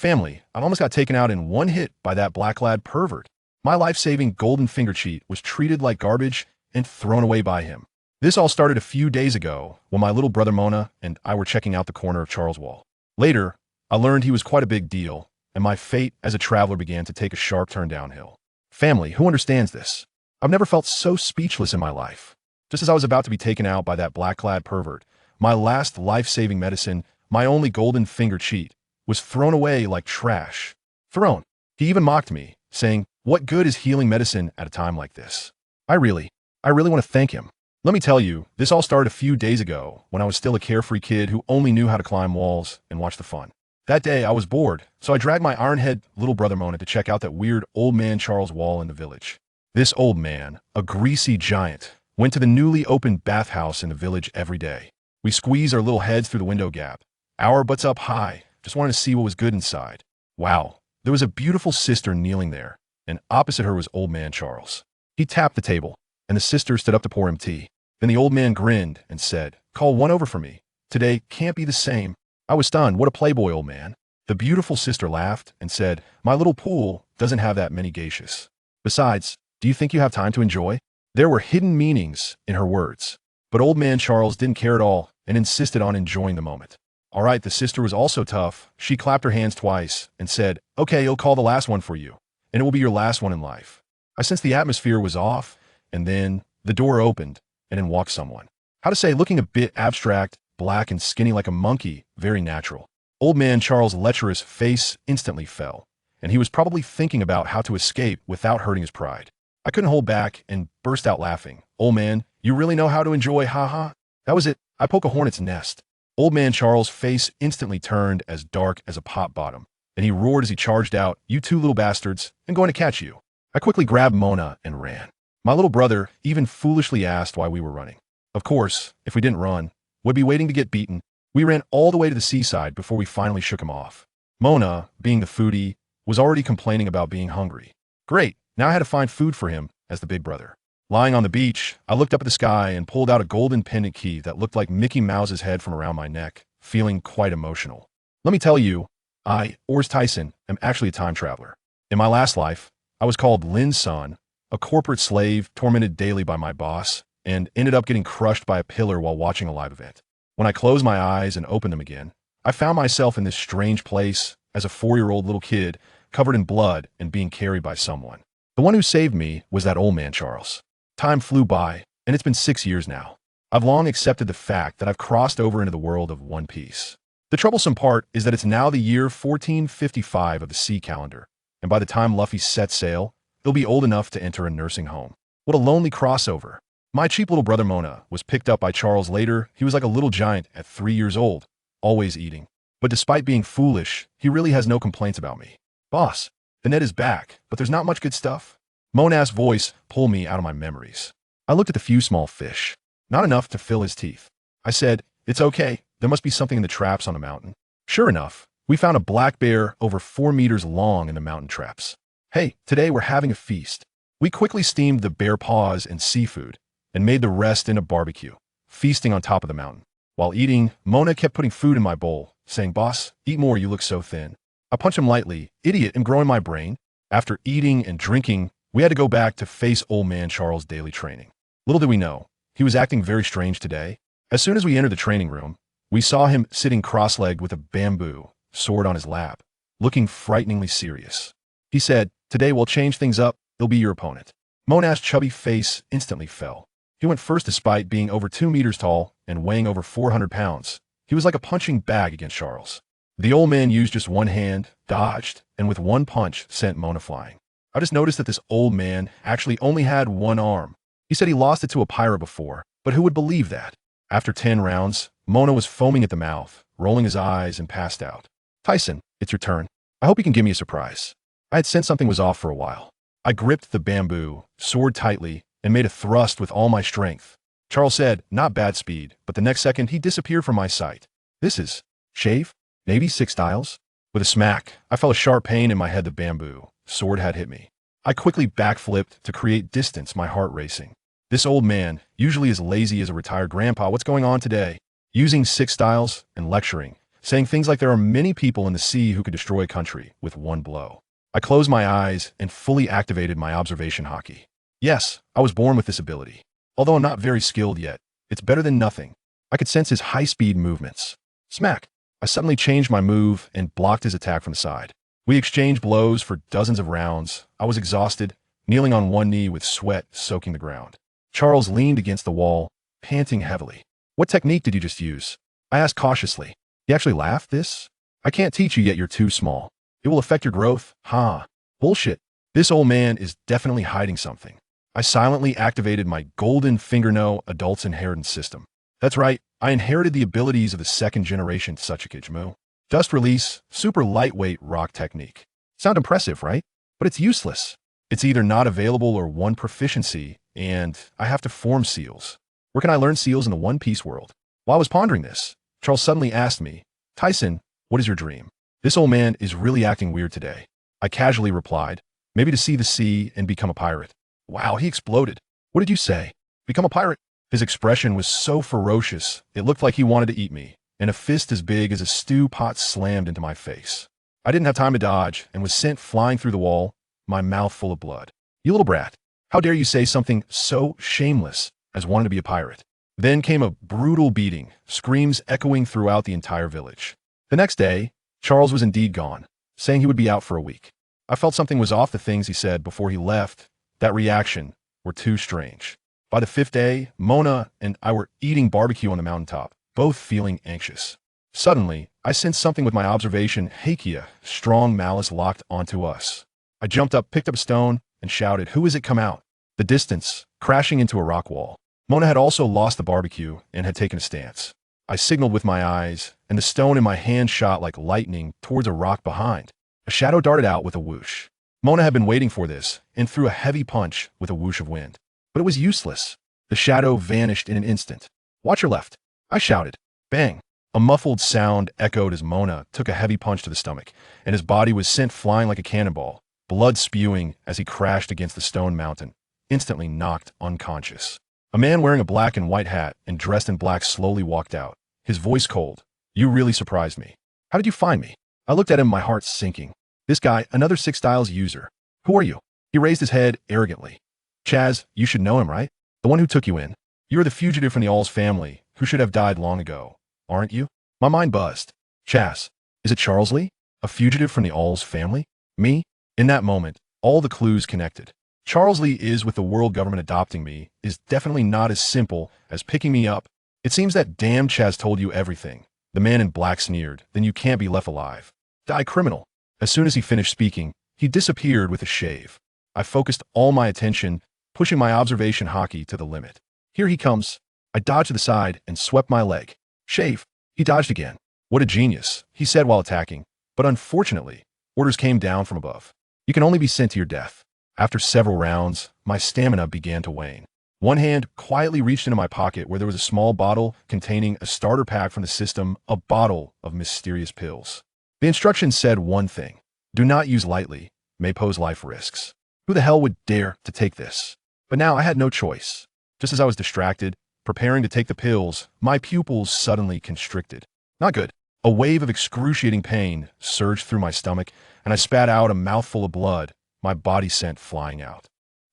Family, I almost got taken out in one hit by that black lad pervert. My life-saving golden finger cheat was treated like garbage and thrown away by him. This all started a few days ago when my little brother Mona and I were checking out the corner of Charles Wall. Later, I learned he was quite a big deal, and my fate as a traveler began to take a sharp turn downhill. Family, who understands this? I've never felt so speechless in my life. Just as I was about to be taken out by that black-clad pervert, my last life-saving medicine, my only golden finger cheat, was thrown away like trash. Thrown. He even mocked me, saying, "What good is healing medicine at a time like this?" I really want to thank him. Let me tell you, this all started a few days ago when I was still a carefree kid who only knew how to climb walls and watch the fun. That day, I was bored, so I dragged my ironhead little brother Mona to check out that weird old man Charles Wall in the village. This old man, a greasy giant, went to the newly opened bathhouse in the village every day. We squeezed our little heads through the window gap, our butts up high, just wanted to see what was good inside. Wow, there was a beautiful sister kneeling there, and opposite her was old man Charles. He tapped the table, and the sister stood up to pour him tea. Then the old man grinned and said, "Call one over for me. Today can't be the same." I was stunned. What a playboy, old man. The beautiful sister laughed and said, "My little pool doesn't have that many geishas. Besides, do you think you have time to enjoy?" There were hidden meanings in her words. But old man Charles didn't care at all and insisted on enjoying the moment. All right, the sister was also tough. She clapped her hands twice and said, "Okay, I'll call the last one for you, and it will be your last one in life." I sensed the atmosphere was off, and then the door opened, and in walked someone. How to say, looking a bit abstract, black and skinny like a monkey, very natural. Old man Charles' lecherous face instantly fell, and he was probably thinking about how to escape without hurting his pride. I couldn't hold back and burst out laughing. "Old man, you really know how to enjoy, haha." That was it. I poke a hornet's nest. Old man Charles' face instantly turned as dark as a pot bottom, and he roared as he charged out, "You two little bastards, I'm going to catch you." I quickly grabbed Mona and ran. My little brother even foolishly asked why we were running. Of course, if we didn't run, we'd be waiting to get beaten. We ran all the way to the seaside before we finally shook him off. Mona, being the foodie, was already complaining about being hungry. Great, now I had to find food for him as the big brother. Lying on the beach, I looked up at the sky and pulled out a golden pendant key that looked like Mickey Mouse's head from around my neck, feeling quite emotional. Let me tell you, I, Ors Tyson, am actually a time traveler. In my last life, I was called Lin's son, a corporate slave tormented daily by my boss, and ended up getting crushed by a pillar while watching a live event. When I closed my eyes and opened them again, I found myself in this strange place as a 4-year-old little kid, covered in blood and being carried by someone. The one who saved me was that old man Charles. Time flew by, and it's been 6 years now. I've long accepted the fact that I've crossed over into the world of One Piece. The troublesome part is that it's now the year 1455 of the sea calendar, and by the time Luffy sets sail, he'll be old enough to enter a nursing home. What a lonely crossover. My cheap little brother Mona was picked up by Charles later. He was like a little giant at 3 years old, always eating. But despite being foolish, he really has no complaints about me. "Boss, the net is back, but there's not much good stuff." Mona's voice pulled me out of my memories. I looked at the few small fish. Not enough to fill his teeth. I said, "It's okay. There must be something in the traps on the mountain." Sure enough, we found a black bear over 4 meters long in the mountain traps. "Hey, today we're having a feast." We quickly steamed the bear paws and seafood and made the rest in a barbecue, feasting on top of the mountain. While eating, Mona kept putting food in my bowl, saying, "Boss, eat more, you look so thin." I punched him lightly. "Idiot, I'm growing my brain." After eating and drinking, we had to go back to face old man Charles' daily training. Little did we know, he was acting very strange today. As soon as we entered the training room, we saw him sitting cross-legged with a bamboo sword on his lap, looking frighteningly serious. He said, "Today we'll change things up, he'll be your opponent." Mona's chubby face instantly fell. He went first despite being over 2 meters tall and weighing over 400 pounds. He was like a punching bag against Charles. The old man used just one hand, dodged, and with one punch sent Mona flying. I just noticed that this old man actually only had one arm. He said he lost it to a pirate before, but who would believe that? After 10 rounds, Mona was foaming at the mouth, rolling his eyes, and passed out. "Tyson, it's your turn. I hope you can give me a surprise." I had sensed something was off for a while. I gripped the bamboo sword tightly and made a thrust with all my strength. Charles said, "Not bad speed," but the next second he disappeared from my sight. This is shave? Maybe 6 styles? With a smack, I felt a sharp pain in my head. The bamboo sword had hit me. I quickly backflipped to create distance, my heart racing. This old man, usually as lazy as a retired grandpa, what's going on today? Using 6 styles and lecturing, saying things like there are many people in the sea who could destroy a country with one blow. I closed my eyes and fully activated my observation Haki. Yes, I was born with this ability. Although I'm not very skilled yet, it's better than nothing. I could sense his high-speed movements. Smack! I suddenly changed my move and blocked his attack from the side. We exchanged blows for dozens of rounds. I was exhausted, kneeling on one knee with sweat soaking the ground. Charles leaned against the wall, panting heavily. "What technique did you just use?" I asked cautiously. He actually laughed. "This? I can't teach you yet, you're too small. It will affect your growth." "Ha! Bullshit. This old man is definitely hiding something." I silently activated my golden fingernail adult's inheritance system. That's right, I inherited the abilities of the second-generation Tsuchikage. Dust release, super lightweight rock technique. Sound impressive, right? But it's useless. It's either not available or one proficiency, and I have to form seals. Where can I learn seals in the One Piece world? While I was pondering this, Charles suddenly asked me, "Tyson, what is your dream?" This old man is really acting weird today. I casually replied, "Maybe to see the sea and become a pirate." Wow, he exploded. "What did you say? Become a pirate?" His expression was so ferocious, it looked like he wanted to eat me, and a fist as big as a stew pot slammed into my face. I didn't have time to dodge and was sent flying through the wall, my mouth full of blood. "You little brat, how dare you say something so shameless as wanting to be a pirate?" Then came a brutal beating, screams echoing throughout the entire village. The next day, Charles was indeed gone, saying he would be out for a week. I felt something was off. The things he said before he left, that reaction, were too strange. By the 5th day, Mona and I were eating barbecue on the mountaintop, both feeling anxious. Suddenly, I sensed something with my observation Haki, strong malice locked onto us. I jumped up, picked up a stone, and shouted, "Who is it? Come out!" The distance, crashing into a rock wall. Mona had also lost the barbecue and had taken a stance. I signaled with my eyes, and the stone in my hand shot like lightning towards a rock behind. A shadow darted out with a whoosh. Mona had been waiting for this and threw a heavy punch with a whoosh of wind. But it was useless. The shadow vanished in an instant. "Watch your left!" I shouted. Bang! A muffled sound echoed as Mona took a heavy punch to the stomach, and his body was sent flying like a cannonball, blood spewing as he crashed against the stone mountain, instantly knocked unconscious. A man wearing a black and white hat and dressed in black slowly walked out, his voice cold. "You really surprised me. How did you find me?" I looked at him, my heart sinking. This guy, another Six Styles user. "Who are you?" He raised his head arrogantly. "Chaz, you should know him, right? The one who took you in. You're the fugitive from the All's family, who should have died long ago, aren't you?" My mind buzzed. Chaz, is it Charles Lee? A fugitive from the All's family? Me? In that moment, all the clues connected. Charles Lee is, with the world government adopting me, is definitely not as simple as picking me up. It seems that damn Chaz told you everything. The man in black sneered, "Then you can't be left alive. Die, criminal." As soon as he finished speaking, he disappeared with a shave. I focused all my attention, pushing my observation Haki to the limit. "Here he comes." I dodged to the side and swept my leg. "Shave." He dodged again. "What a genius," he said while attacking. But unfortunately, orders came down from above. "You can only be sent to your death." After several rounds, my stamina began to wane. One hand quietly reached into my pocket where there was a small bottle containing a starter pack from the system, a bottle of mysterious pills. The instructions said one thing: do not use lightly, may pose life risks. Who the hell would dare to take this? But now I had no choice. Just as I was distracted, preparing to take the pills, my pupils suddenly constricted. Not good. A wave of excruciating pain surged through my stomach, and I spat out a mouthful of blood, my body sent flying out.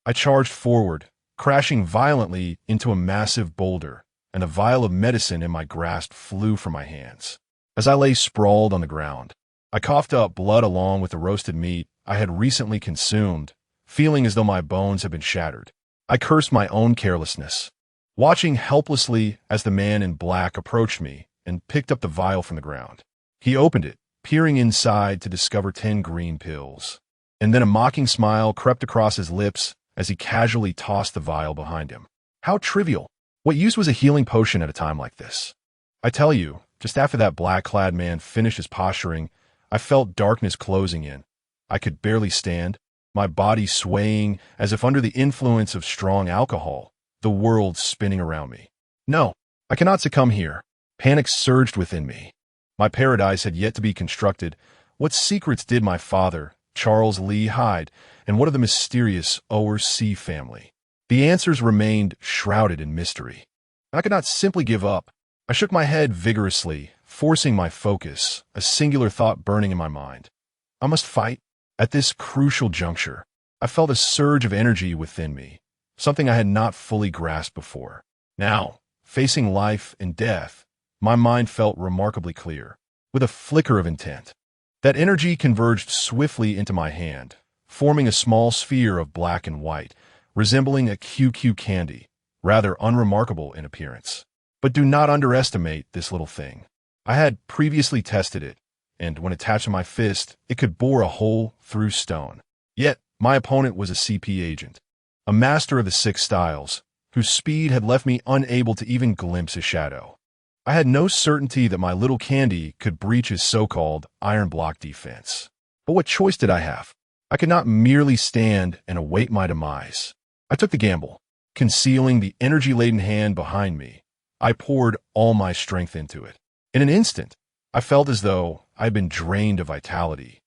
I charged forward, crashing violently into a massive boulder, and a vial of medicine in my grasp flew from my hands. As I lay sprawled on the ground, I coughed up blood along with the roasted meat I had recently consumed, feeling as though my bones had been shattered. I cursed my own carelessness, watching helplessly as the man in black approached me and picked up the vial from the ground. He opened it, peering inside to discover 10 green pills. And then a mocking smile crept across his lips as he casually tossed the vial behind him. How trivial. What use was a healing potion at a time like this? I tell you, just after that black-clad man finished his posturing, I felt darkness closing in. I could barely stand, my body swaying as if under the influence of strong alcohol, the world spinning around me. No, I cannot succumb here. Panic surged within me. My paradise had yet to be constructed. What secrets did my father, Charles Lee, hide, and what of the mysterious O'Er-Sea family? The answers remained shrouded in mystery. I could not simply give up. I shook my head vigorously, forcing my focus, a singular thought burning in my mind. I must fight. At this crucial juncture, I felt a surge of energy within me, something I had not fully grasped before. Now, facing life and death, my mind felt remarkably clear, with a flicker of intent. That energy converged swiftly into my hand, forming a small sphere of black and white, resembling a QQ candy, rather unremarkable in appearance. But do not underestimate this little thing. I had previously tested it, and when attached to my fist, it could bore a hole through stone. Yet, my opponent was a CP agent, a master of the six styles, whose speed had left me unable to even glimpse his shadow. I had no certainty that my little candy could breach his so-called iron block defense. But what choice did I have? I could not merely stand and await my demise. I took the gamble. Concealing the energy-laden hand behind me, I poured all my strength into it. In an instant, I felt as though I had been drained of vitality,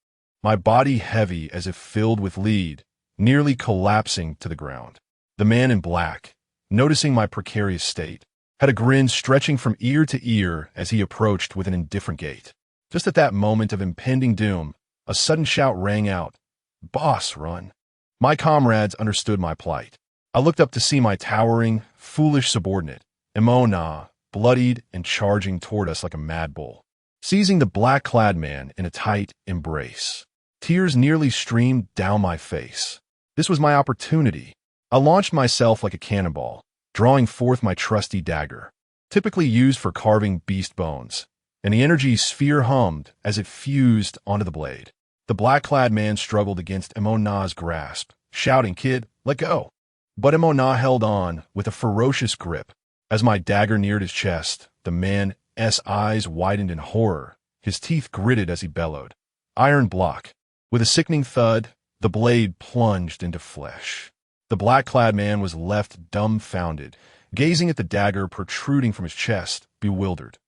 my body heavy as if filled with lead, nearly collapsing to the ground. The man in black, noticing my precarious state, had a grin stretching from ear to ear as he approached with an indifferent gait. Just at that moment of impending doom, a sudden shout rang out, "Boss, run!" My comrades understood my plight. I looked up to see my towering, foolish subordinate, Emona, bloodied and charging toward us like a mad bull, seizing the black-clad man in a tight embrace. Tears nearly streamed down my face. This was my opportunity. I launched myself like a cannonball, drawing forth my trusty dagger, typically used for carving beast bones, and the energy sphere hummed as it fused onto the blade. The black-clad man struggled against Emona's grasp, shouting, "Kid, let go!" But Emona held on with a ferocious grip. As my dagger neared his chest, the man's eyes widened in horror, his teeth gritted as he bellowed, "Iron block!" With a sickening thud, the blade plunged into flesh. The black-clad man was left dumbfounded, gazing at the dagger protruding from his chest, bewildered.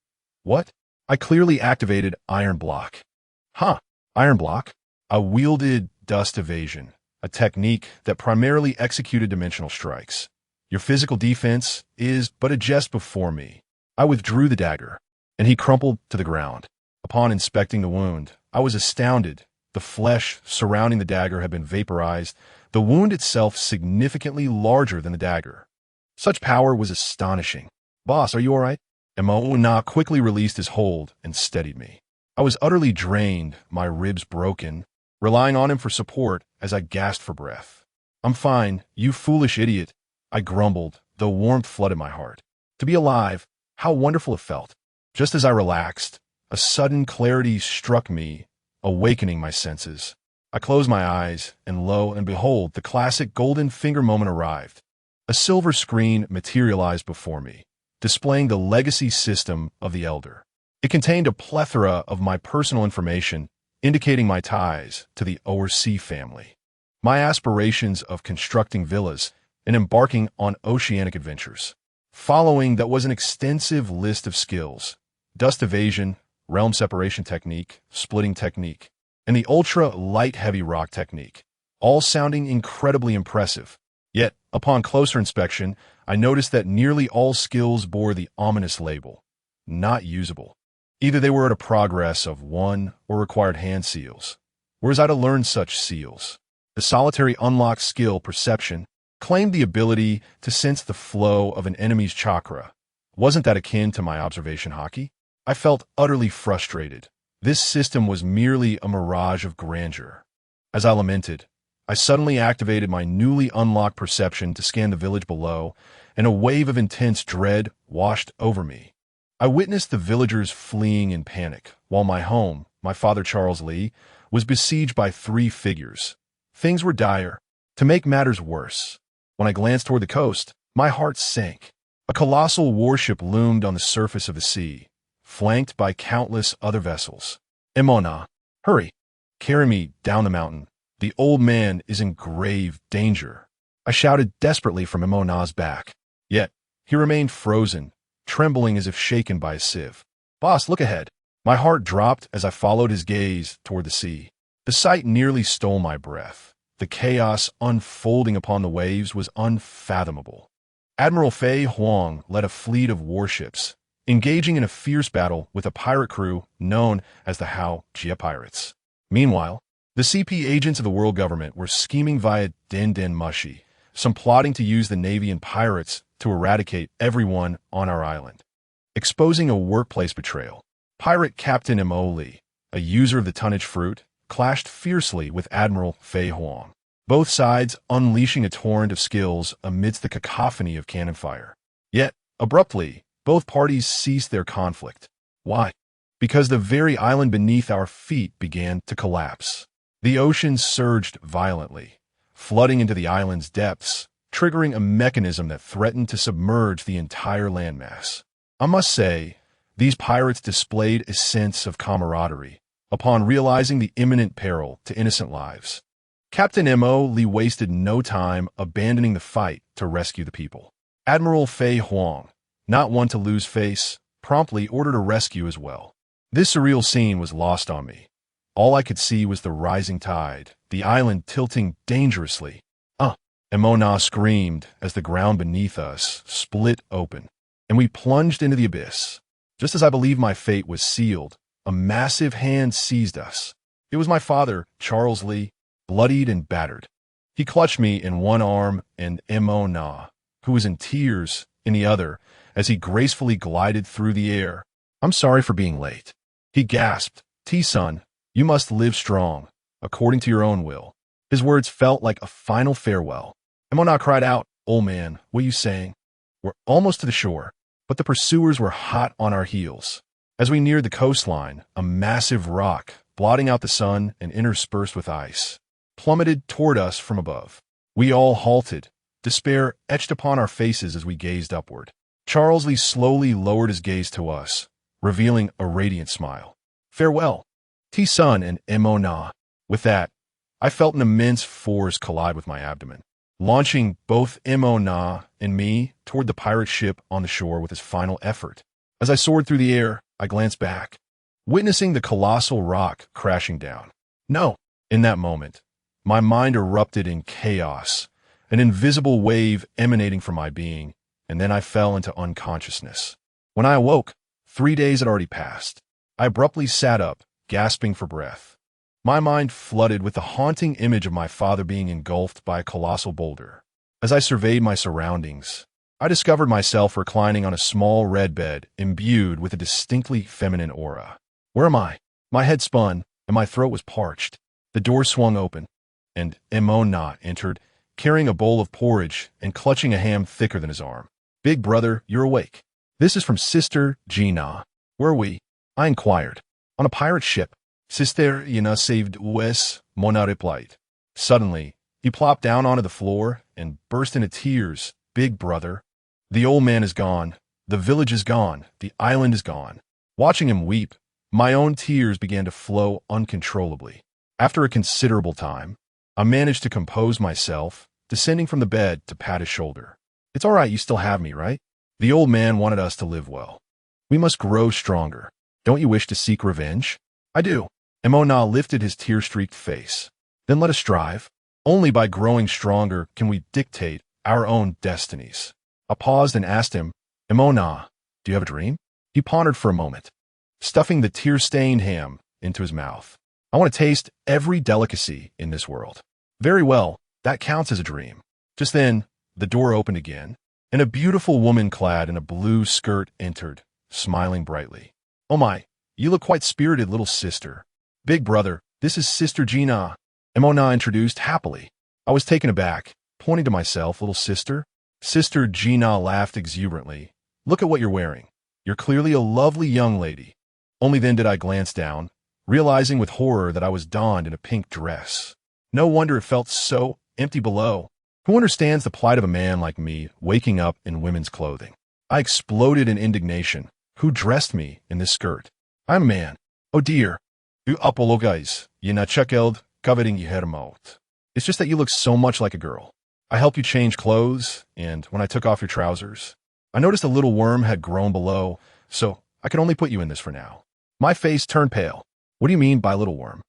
What? I clearly activated iron block. Huh, iron block? I wielded dust evasion, a technique that primarily executed dimensional strikes. Your physical defense is but a jest before me. I withdrew the dagger, and he crumpled to the ground. Upon inspecting the wound, I was astounded. The flesh surrounding the dagger had been vaporized, the wound itself significantly larger than the dagger. Such power was astonishing. "Boss, are you all right?" Emona quickly released his hold and steadied me. I was utterly drained, my ribs broken, relying on him for support as I gasped for breath. "I'm fine, you foolish idiot," I grumbled, though warmth flooded my heart. To be alive, how wonderful it felt. Just as I relaxed, a sudden clarity struck me, awakening my senses. I closed my eyes, and lo and behold, the classic golden finger moment arrived. A silver screen materialized before me, displaying the legacy system of the Elder. It contained a plethora of my personal information, indicating my ties to the Oversea family, my aspirations of constructing villas and embarking on oceanic adventures. Following that was an extensive list of skills: dust evasion, realm separation technique, splitting technique, and the ultra-light heavy rock technique, all sounding incredibly impressive. Yet, upon closer inspection, I noticed that nearly all skills bore the ominous label, "not usable." Either they were at a progress of 1 or required hand seals. Where was I to learn such seals? The solitary unlocked skill, Perception, claimed the ability to sense the flow of an enemy's chakra. Wasn't that akin to my observation Haki? I felt utterly frustrated. This system was merely a mirage of grandeur. As I lamented, I suddenly activated my newly unlocked perception to scan the village below, and a wave of intense dread washed over me. I witnessed the villagers fleeing in panic, while my home, my father Charles Lee, was besieged by 3 figures. Things were dire. To make matters worse, when I glanced toward the coast, my heart sank. A colossal warship loomed on the surface of the sea, flanked by countless other vessels. "Emona, hurry! Carry me down the mountain. The old man is in grave danger," I shouted desperately from Emona's back. Yet, he remained frozen, trembling as if shaken by a sieve. "Boss, look ahead." My heart dropped as I followed his gaze toward the sea. The sight nearly stole my breath. The chaos unfolding upon the waves was unfathomable. Admiral Fei Huang led a fleet of warships, engaging in a fierce battle with a pirate crew known as the Hao-Jia Pirates. Meanwhile, the CP agents of the world government were scheming via Den Den Mushi, some plotting to use the Navy and pirates to eradicate everyone on our island. Exposing a workplace betrayal, pirate Captain M.O. Lee, a user of the tonnage fruit, clashed fiercely with Admiral Fei Huang, both sides unleashing a torrent of skills amidst the cacophony of cannon fire. Yet, abruptly, both parties ceased their conflict. Why? Because the very island beneath our feet began to collapse. The ocean surged violently, flooding into the island's depths, triggering a mechanism that threatened to submerge the entire landmass. I must say, these pirates displayed a sense of camaraderie upon realizing the imminent peril to innocent lives. Captain M.O. Lee wasted no time abandoning the fight to rescue the people. Admiral Fei Huang, not one to lose face, promptly ordered a rescue as well. This surreal scene was lost on me. All I could see was the rising tide, the island tilting dangerously. M.O. Na screamed as the ground beneath us split open, and we plunged into the abyss. Just as I believed my fate was sealed, a massive hand seized us. It was my father, Charles Lee, bloodied and battered. He clutched me in one arm and M.O. Na, who was in tears, in the other, as he gracefully glided through the air. "I'm sorry for being late," he gasped. "T-son, you must live strong, according to your own will." His words felt like a final farewell. M.O. Na cried out, "Old man, what are you saying?" We're almost to the shore, but the pursuers were hot on our heels. As we neared the coastline, a massive rock, blotting out the sun and interspersed with ice, plummeted toward us from above. We all halted, despair etched upon our faces as we gazed upward. Charles Lee slowly lowered his gaze to us, revealing a radiant smile. "Farewell, T-son and M.O. Na." With that, I felt an immense force collide with my abdomen, launching both M.O. Na and me toward the pirate ship on the shore with his final effort. As I soared through the air, I glanced back, witnessing the colossal rock crashing down. No! In that moment, my mind erupted in chaos, an invisible wave emanating from my being, and then I fell into unconsciousness. When I awoke, 3 days had already passed. I abruptly sat up, gasping for breath. My mind flooded with the haunting image of my father being engulfed by a colossal boulder. As I surveyed my surroundings, I discovered myself reclining on a small red bed imbued with a distinctly feminine aura. Where am I? My head spun, and my throat was parched. The door swung open, and M.O. Na entered, carrying a bowl of porridge and clutching a ham thicker than his arm. "Big brother, you're awake. This is from Sister Gina." "Where are we?" I inquired. "On a pirate ship." "Sister Gina saved us," Mona replied. Suddenly, he plopped down onto the floor and burst into tears. "Big brother, the old man is gone. The village is gone. The island is gone." Watching him weep, my own tears began to flow uncontrollably. After a considerable time, I managed to compose myself, descending from the bed to pat his shoulder. "It's all right, you still have me, right? The old man wanted us to live well. We must grow stronger. Don't you wish to seek revenge?" "I do." M.O. Na lifted his tear-streaked face. "Then let us strive. Only by growing stronger can we dictate our own destinies." I paused and asked him, "M.O. Na, do you have a dream?" He pondered for a moment, stuffing the tear-stained ham into his mouth. "I want to taste every delicacy in this world." "Very well, that counts as a dream." Just then, the door opened again, and a beautiful woman clad in a blue skirt entered, smiling brightly. "Oh my, you look quite spirited, little sister." "Big brother, this is Sister Gina," M.O. Na introduced happily. I was taken aback, pointing to myself, "Little sister?" Sister Gina laughed exuberantly. "Look at what you're wearing. You're clearly a lovely young lady." Only then did I glance down, realizing with horror that I was donned in a pink dress. No wonder it felt so empty below. Who understands the plight of a man like me waking up in women's clothing? I exploded in indignation. Who dressed me in this skirt? I'm a man. Oh dear. U apologize. Yina chekeld coveting you hermout. It's just that you look so much like a girl. I helped you change clothes, and when I took off your trousers, I noticed a little worm had grown below, so I could only put you in this for now. My face turned pale. What do you mean by little worm?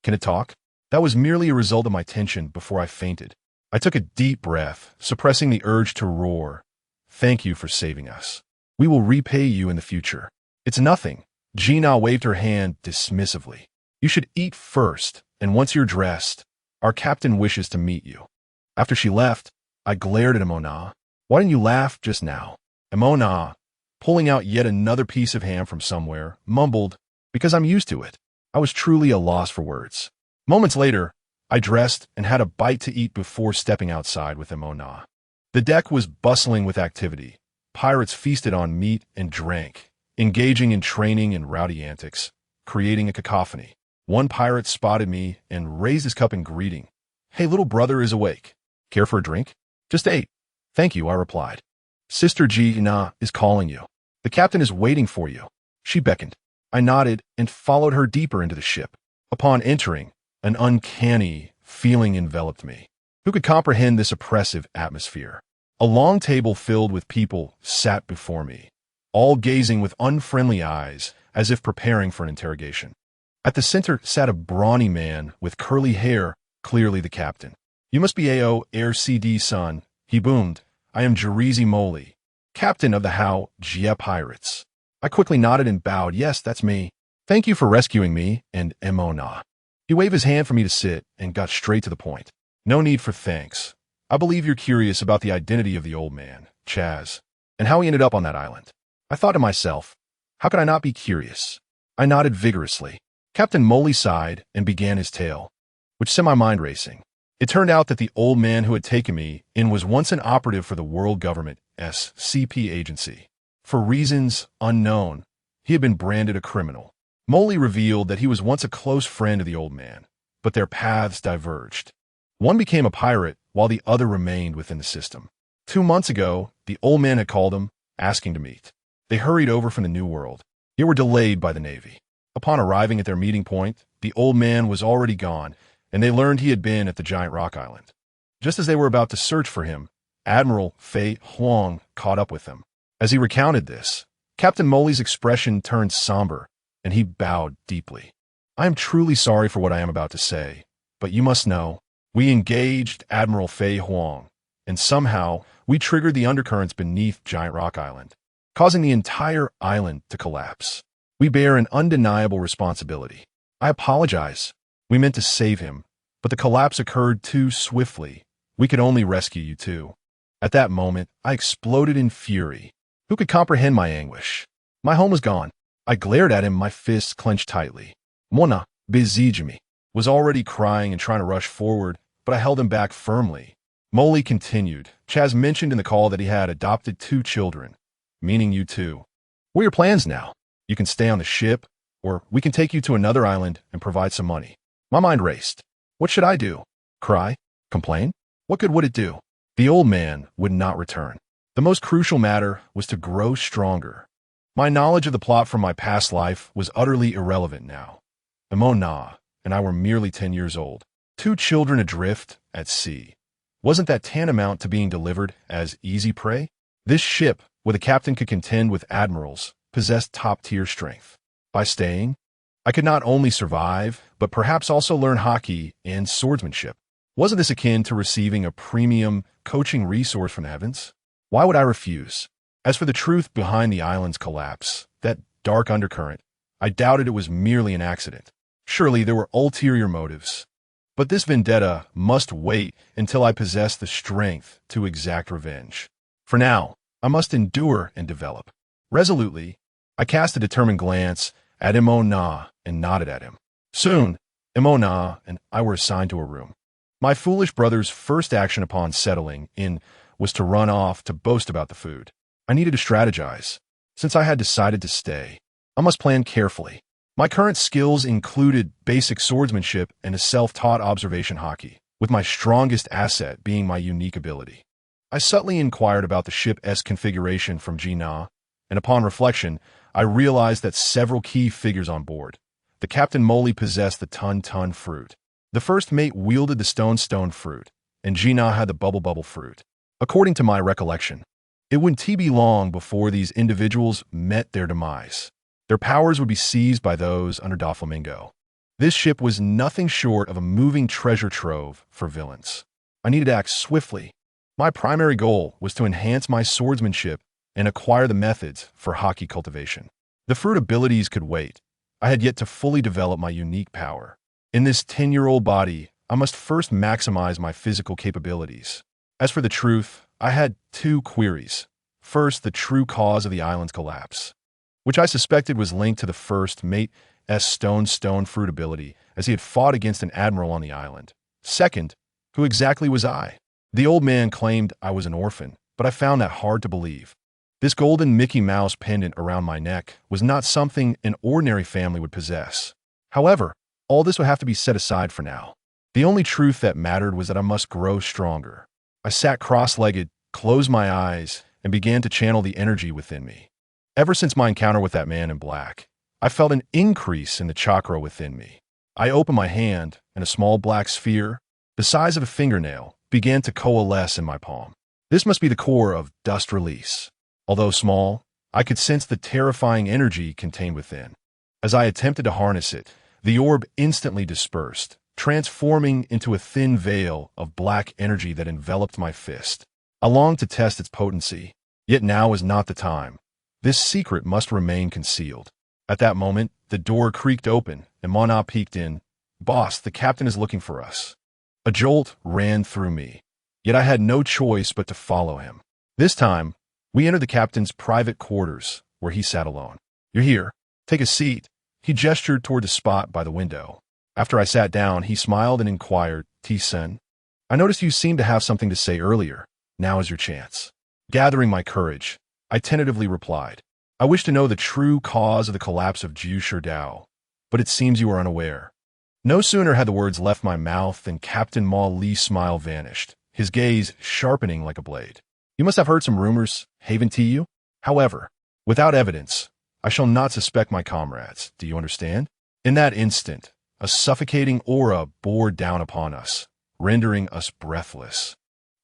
Can it talk? That was merely a result of my tension before I fainted. I took a deep breath, suppressing the urge to roar. Thank you for saving us. We will repay you in the future. It's nothing. Gina waved her hand dismissively. You should eat first, and once you're dressed, our captain wishes to meet you. After she left, I glared at Emona. Why didn't you laugh just now? Emona, pulling out yet another piece of ham from somewhere, mumbled, because I'm used to it. I was truly a loss for words. Moments later, I dressed and had a bite to eat before stepping outside with Emona. The deck was bustling with activity. Pirates feasted on meat and drank, engaging in training and rowdy antics, creating a cacophony. One pirate spotted me and raised his cup in greeting. Hey, little brother is awake. Care for a drink? Just ate. Thank you, I replied. Sister Gina is calling you. The captain is waiting for you. She beckoned. I nodded and followed her deeper into the ship. Upon entering, an uncanny feeling enveloped me. Who could comprehend this oppressive atmosphere? A long table filled with people sat before me, all gazing with unfriendly eyes as if preparing for an interrogation. At the center sat a brawny man with curly hair, clearly the captain. You must be A.O. Air CD son, he boomed. I am Jerizi Moli, captain of the How Jia Pirates. I quickly nodded and bowed. Yes, that's me. Thank you for rescuing me and Emona. He waved his hand for me to sit and got straight to the point. No need for thanks. I believe you're curious about the identity of the old man, Chaz, and how he ended up on that island. I thought to myself, how could I not be curious? I nodded vigorously. Captain Moli sighed and began his tale, which sent my mind racing. It turned out that the old man who had taken me in was once an operative for the world government SCP agency. For reasons unknown, he had been branded a criminal. Moli revealed that he was once a close friend of the old man, but their paths diverged. One became a pirate while the other remained within the system. 2 months ago, the old man had called him, asking to meet. They hurried over from the New World, yet were delayed by the Navy. Upon arriving at their meeting point, the old man was already gone, and they learned he had been at the giant rock island. Just as they were about to search for him, Admiral Fei Huang caught up with them. As he recounted this, Captain Moli's expression turned somber, and he bowed deeply. I am truly sorry for what I am about to say, but you must know, we engaged Admiral Fei Huang, and somehow we triggered the undercurrents beneath Giant Rock Island, causing the entire island to collapse. We bear an undeniable responsibility. I apologize. We meant to save him, but the collapse occurred too swiftly. We could only rescue you too. At that moment, I exploded in fury. Who could comprehend my anguish? My home was gone. I glared at him, my fists clenched tightly. Mona, Bizijimi, was already crying and trying to rush forward, but I held him back firmly. Moli continued. Chaz mentioned in the call that he had adopted 2 children, meaning you too. What are your plans now? You can stay on the ship, or we can take you to another island and provide some money. My mind raced. What should I do? Cry? Complain? What good would it do? The old man would not return. The most crucial matter was to grow stronger. My knowledge of the plot from my past life was utterly irrelevant now. Emona and I were merely 10 years old. 2 children adrift at sea. Wasn't that tantamount to being delivered as easy prey? This ship, where the captain could contend with admirals, possessed top-tier strength. By staying, I could not only survive, but perhaps also learn Haki and swordsmanship. Wasn't this akin to receiving a premium coaching resource from the heavens? Why would I refuse? As for the truth behind the island's collapse, that dark undercurrent, I doubted it was merely an accident. Surely there were ulterior motives. But this vendetta must wait until I possess the strength to exact revenge. For now, I must endure and develop. Resolutely, I cast a determined glance at Emona and nodded at him. Soon, Emona and I were assigned to a room. My foolish brother's first action upon settling in was to run off to boast about the food. I needed to strategize. Since I had decided to stay, I must plan carefully. My current skills included basic swordsmanship and a self-taught observation Haki, with my strongest asset being my unique ability. I subtly inquired about the ship's configuration from Gina, and upon reflection, I realized that several key figures on board. The Captain Moli possessed the Ton fruit. The first mate wielded the Stone fruit, and Gina had the Bubble fruit. According to my recollection, it wouldn't be long before these individuals met their demise. Their powers would be seized by those under Doflamingo. This ship was nothing short of a moving treasure trove for villains. I needed to act swiftly. My primary goal was to enhance my swordsmanship and acquire the methods for Haki cultivation. The fruit abilities could wait. I had yet to fully develop my unique power. In this 10-year-old body, I must first maximize my physical capabilities. As for the truth, I had two queries. First, the true cause of the island's collapse, which I suspected was linked to the first mate's stone fruit ability, as he had fought against an admiral on the island. Second, who exactly was I? The old man claimed I was an orphan, but I found that hard to believe. This golden Mickey Mouse pendant around my neck was not something an ordinary family would possess. However, all this would have to be set aside for now. The only truth that mattered was that I must grow stronger. I sat cross-legged, closed my eyes, and began to channel the energy within me. Ever since my encounter with that man in black, I felt an increase in the chakra within me. I opened my hand, and a small black sphere, the size of a fingernail, began to coalesce in my palm. This must be the core of dust release. Although small, I could sense the terrifying energy contained within. As I attempted to harness it, the orb instantly dispersed, transforming into a thin veil of black energy that enveloped my fist. I longed to test its potency, yet now was not the time. This secret must remain concealed. At that moment, the door creaked open, and Mana peeked in. "Boss, the captain is looking for us." A jolt ran through me, yet I had no choice but to follow him. This time, we entered the captain's private quarters, where he sat alone. "You're here. Take a seat." He gestured toward the spot by the window. After I sat down, he smiled and inquired, "T-Sen, I noticed you seemed to have something to say earlier. Now is your chance." Gathering my courage, I tentatively replied, "I wish to know the true cause of the collapse of Jushu Dao, but it seems you are unaware." No sooner had the words left my mouth than Captain Ma Li's smile vanished, his gaze sharpening like a blade. "You must have heard some rumors, Haven T.U. However, without evidence, I shall not suspect my comrades. Do you understand?" In that instant, a suffocating aura bore down upon us, rendering us breathless.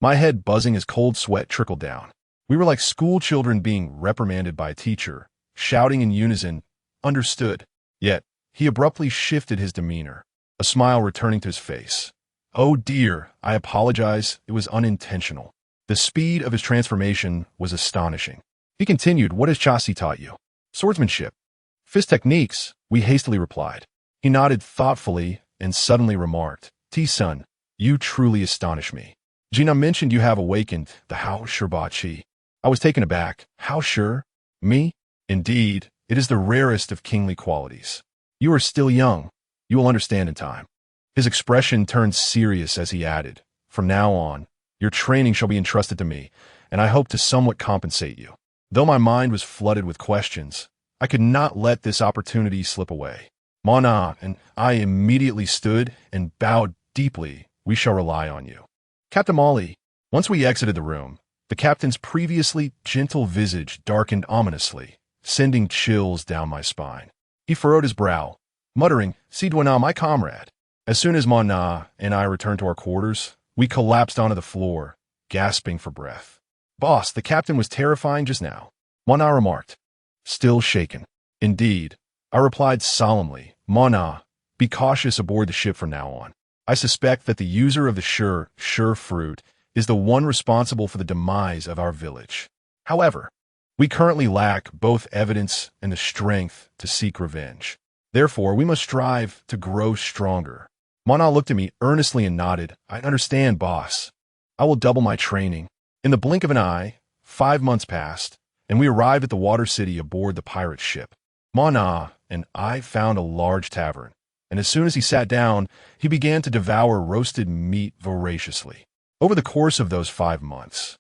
My head buzzing as cold sweat trickled down. We were like school children being reprimanded by a teacher, shouting in unison, "Understood." Yet, he abruptly shifted his demeanor, a smile returning to his face. "Oh dear, I apologize, it was unintentional." The speed of his transformation was astonishing. He continued, "What has Chasi taught you?" "Swordsmanship. Fist techniques," we hastily replied. He nodded thoughtfully and suddenly remarked, "T-Sun, you truly astonish me. Jina mentioned you have awakened the Hao Shurba Chi." I was taken aback. "How sure? Me? Indeed, it is the rarest of kingly qualities. You are still young. You will understand in time." His expression turned serious as he added, "From now on, your training shall be entrusted to me, and I hope to somewhat compensate you." Though my mind was flooded with questions, I could not let this opportunity slip away. Mana and I immediately stood and bowed deeply. "We shall rely on you." "Captain Molly." Once we exited the room, the captain's previously gentle visage darkened ominously, sending chills down my spine. He furrowed his brow, muttering, "Sidwana, my comrade." As soon as Mana and I returned to our quarters, we collapsed onto the floor, gasping for breath. "Boss, the captain was terrifying just now," Mana remarked, still shaken. "Indeed," I replied solemnly. "Mana, be cautious aboard the ship from now on. I suspect that the user of the sure fruit is the one responsible for the demise of our village. However, we currently lack both evidence and the strength to seek revenge. Therefore, we must strive to grow stronger." Mana looked at me earnestly and nodded. "I understand, boss. I will double my training." In the blink of an eye, 5 months passed, and we arrived at the water city aboard the pirate ship. Mana and I found a large tavern, and as soon as he sat down, he began to devour roasted meat voraciously. Over the course of those 5 months,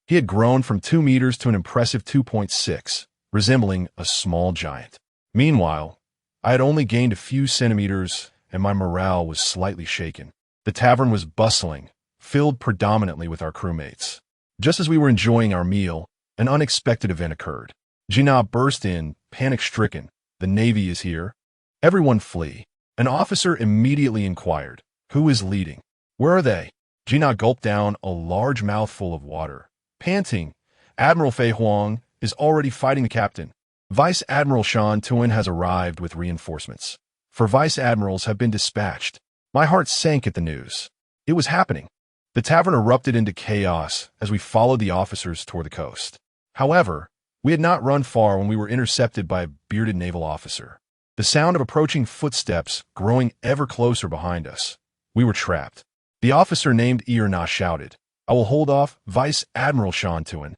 he had grown from 2 meters to an impressive 2.6, resembling a small giant. Meanwhile, I had only gained a few centimeters, and my morale was slightly shaken. The tavern was bustling, filled predominantly with our crewmates. Just as we were enjoying our meal, an unexpected event occurred. Jina burst in, panic-stricken. "The Navy is here. Everyone flee." An officer immediately inquired, "Who is leading? Where are they?" Jina gulped down a large mouthful of water. Panting, "Admiral Fei Huang is already fighting the captain. Vice Admiral Shan Tuan has arrived with reinforcements. 4 vice admirals have been dispatched." My heart sank at the news. It was happening. The tavern erupted into chaos as we followed the officers toward the coast. However, We had not run far when we were intercepted by a bearded naval officer. The sound of approaching footsteps growing ever closer behind us. We were trapped. The officer named Irna shouted, "I will hold off Vice Admiral Shantuan.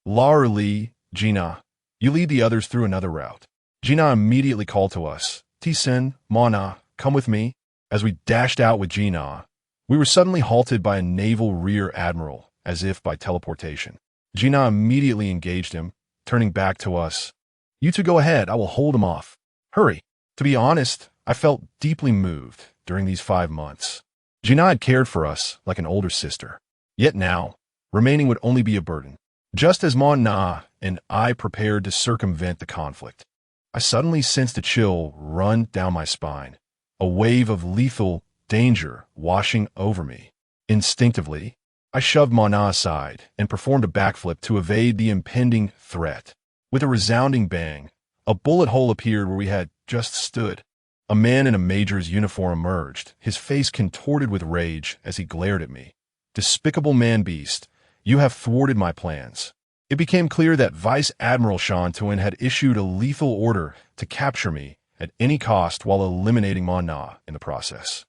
Lar Li, Gina, you lead the others through another route." Gina immediately called to us, "Tisen, Mana, come with me." As we dashed out with Gina, we were suddenly halted by a naval rear admiral, as if by teleportation. Gina immediately engaged him, turning back to us. "You two go ahead, I will hold him off. Hurry." To be honest, I felt deeply moved during these 5 months. Gina had cared for us like an older sister. Yet now, remaining would only be a burden. Just as Mon Na and I prepared to circumvent the conflict, I suddenly sensed a chill run down my spine, a wave of lethal danger washing over me. Instinctively, I shoved Mon Na aside and performed a backflip to evade the impending threat. With a resounding bang, a bullet hole appeared where we had just stood. A man in a major's uniform emerged, his face contorted with rage as he glared at me. "Despicable man-beast, you have thwarted my plans." It became clear that Vice Admiral Shantuan had issued a lethal order to capture me at any cost while eliminating Mon Na in the process.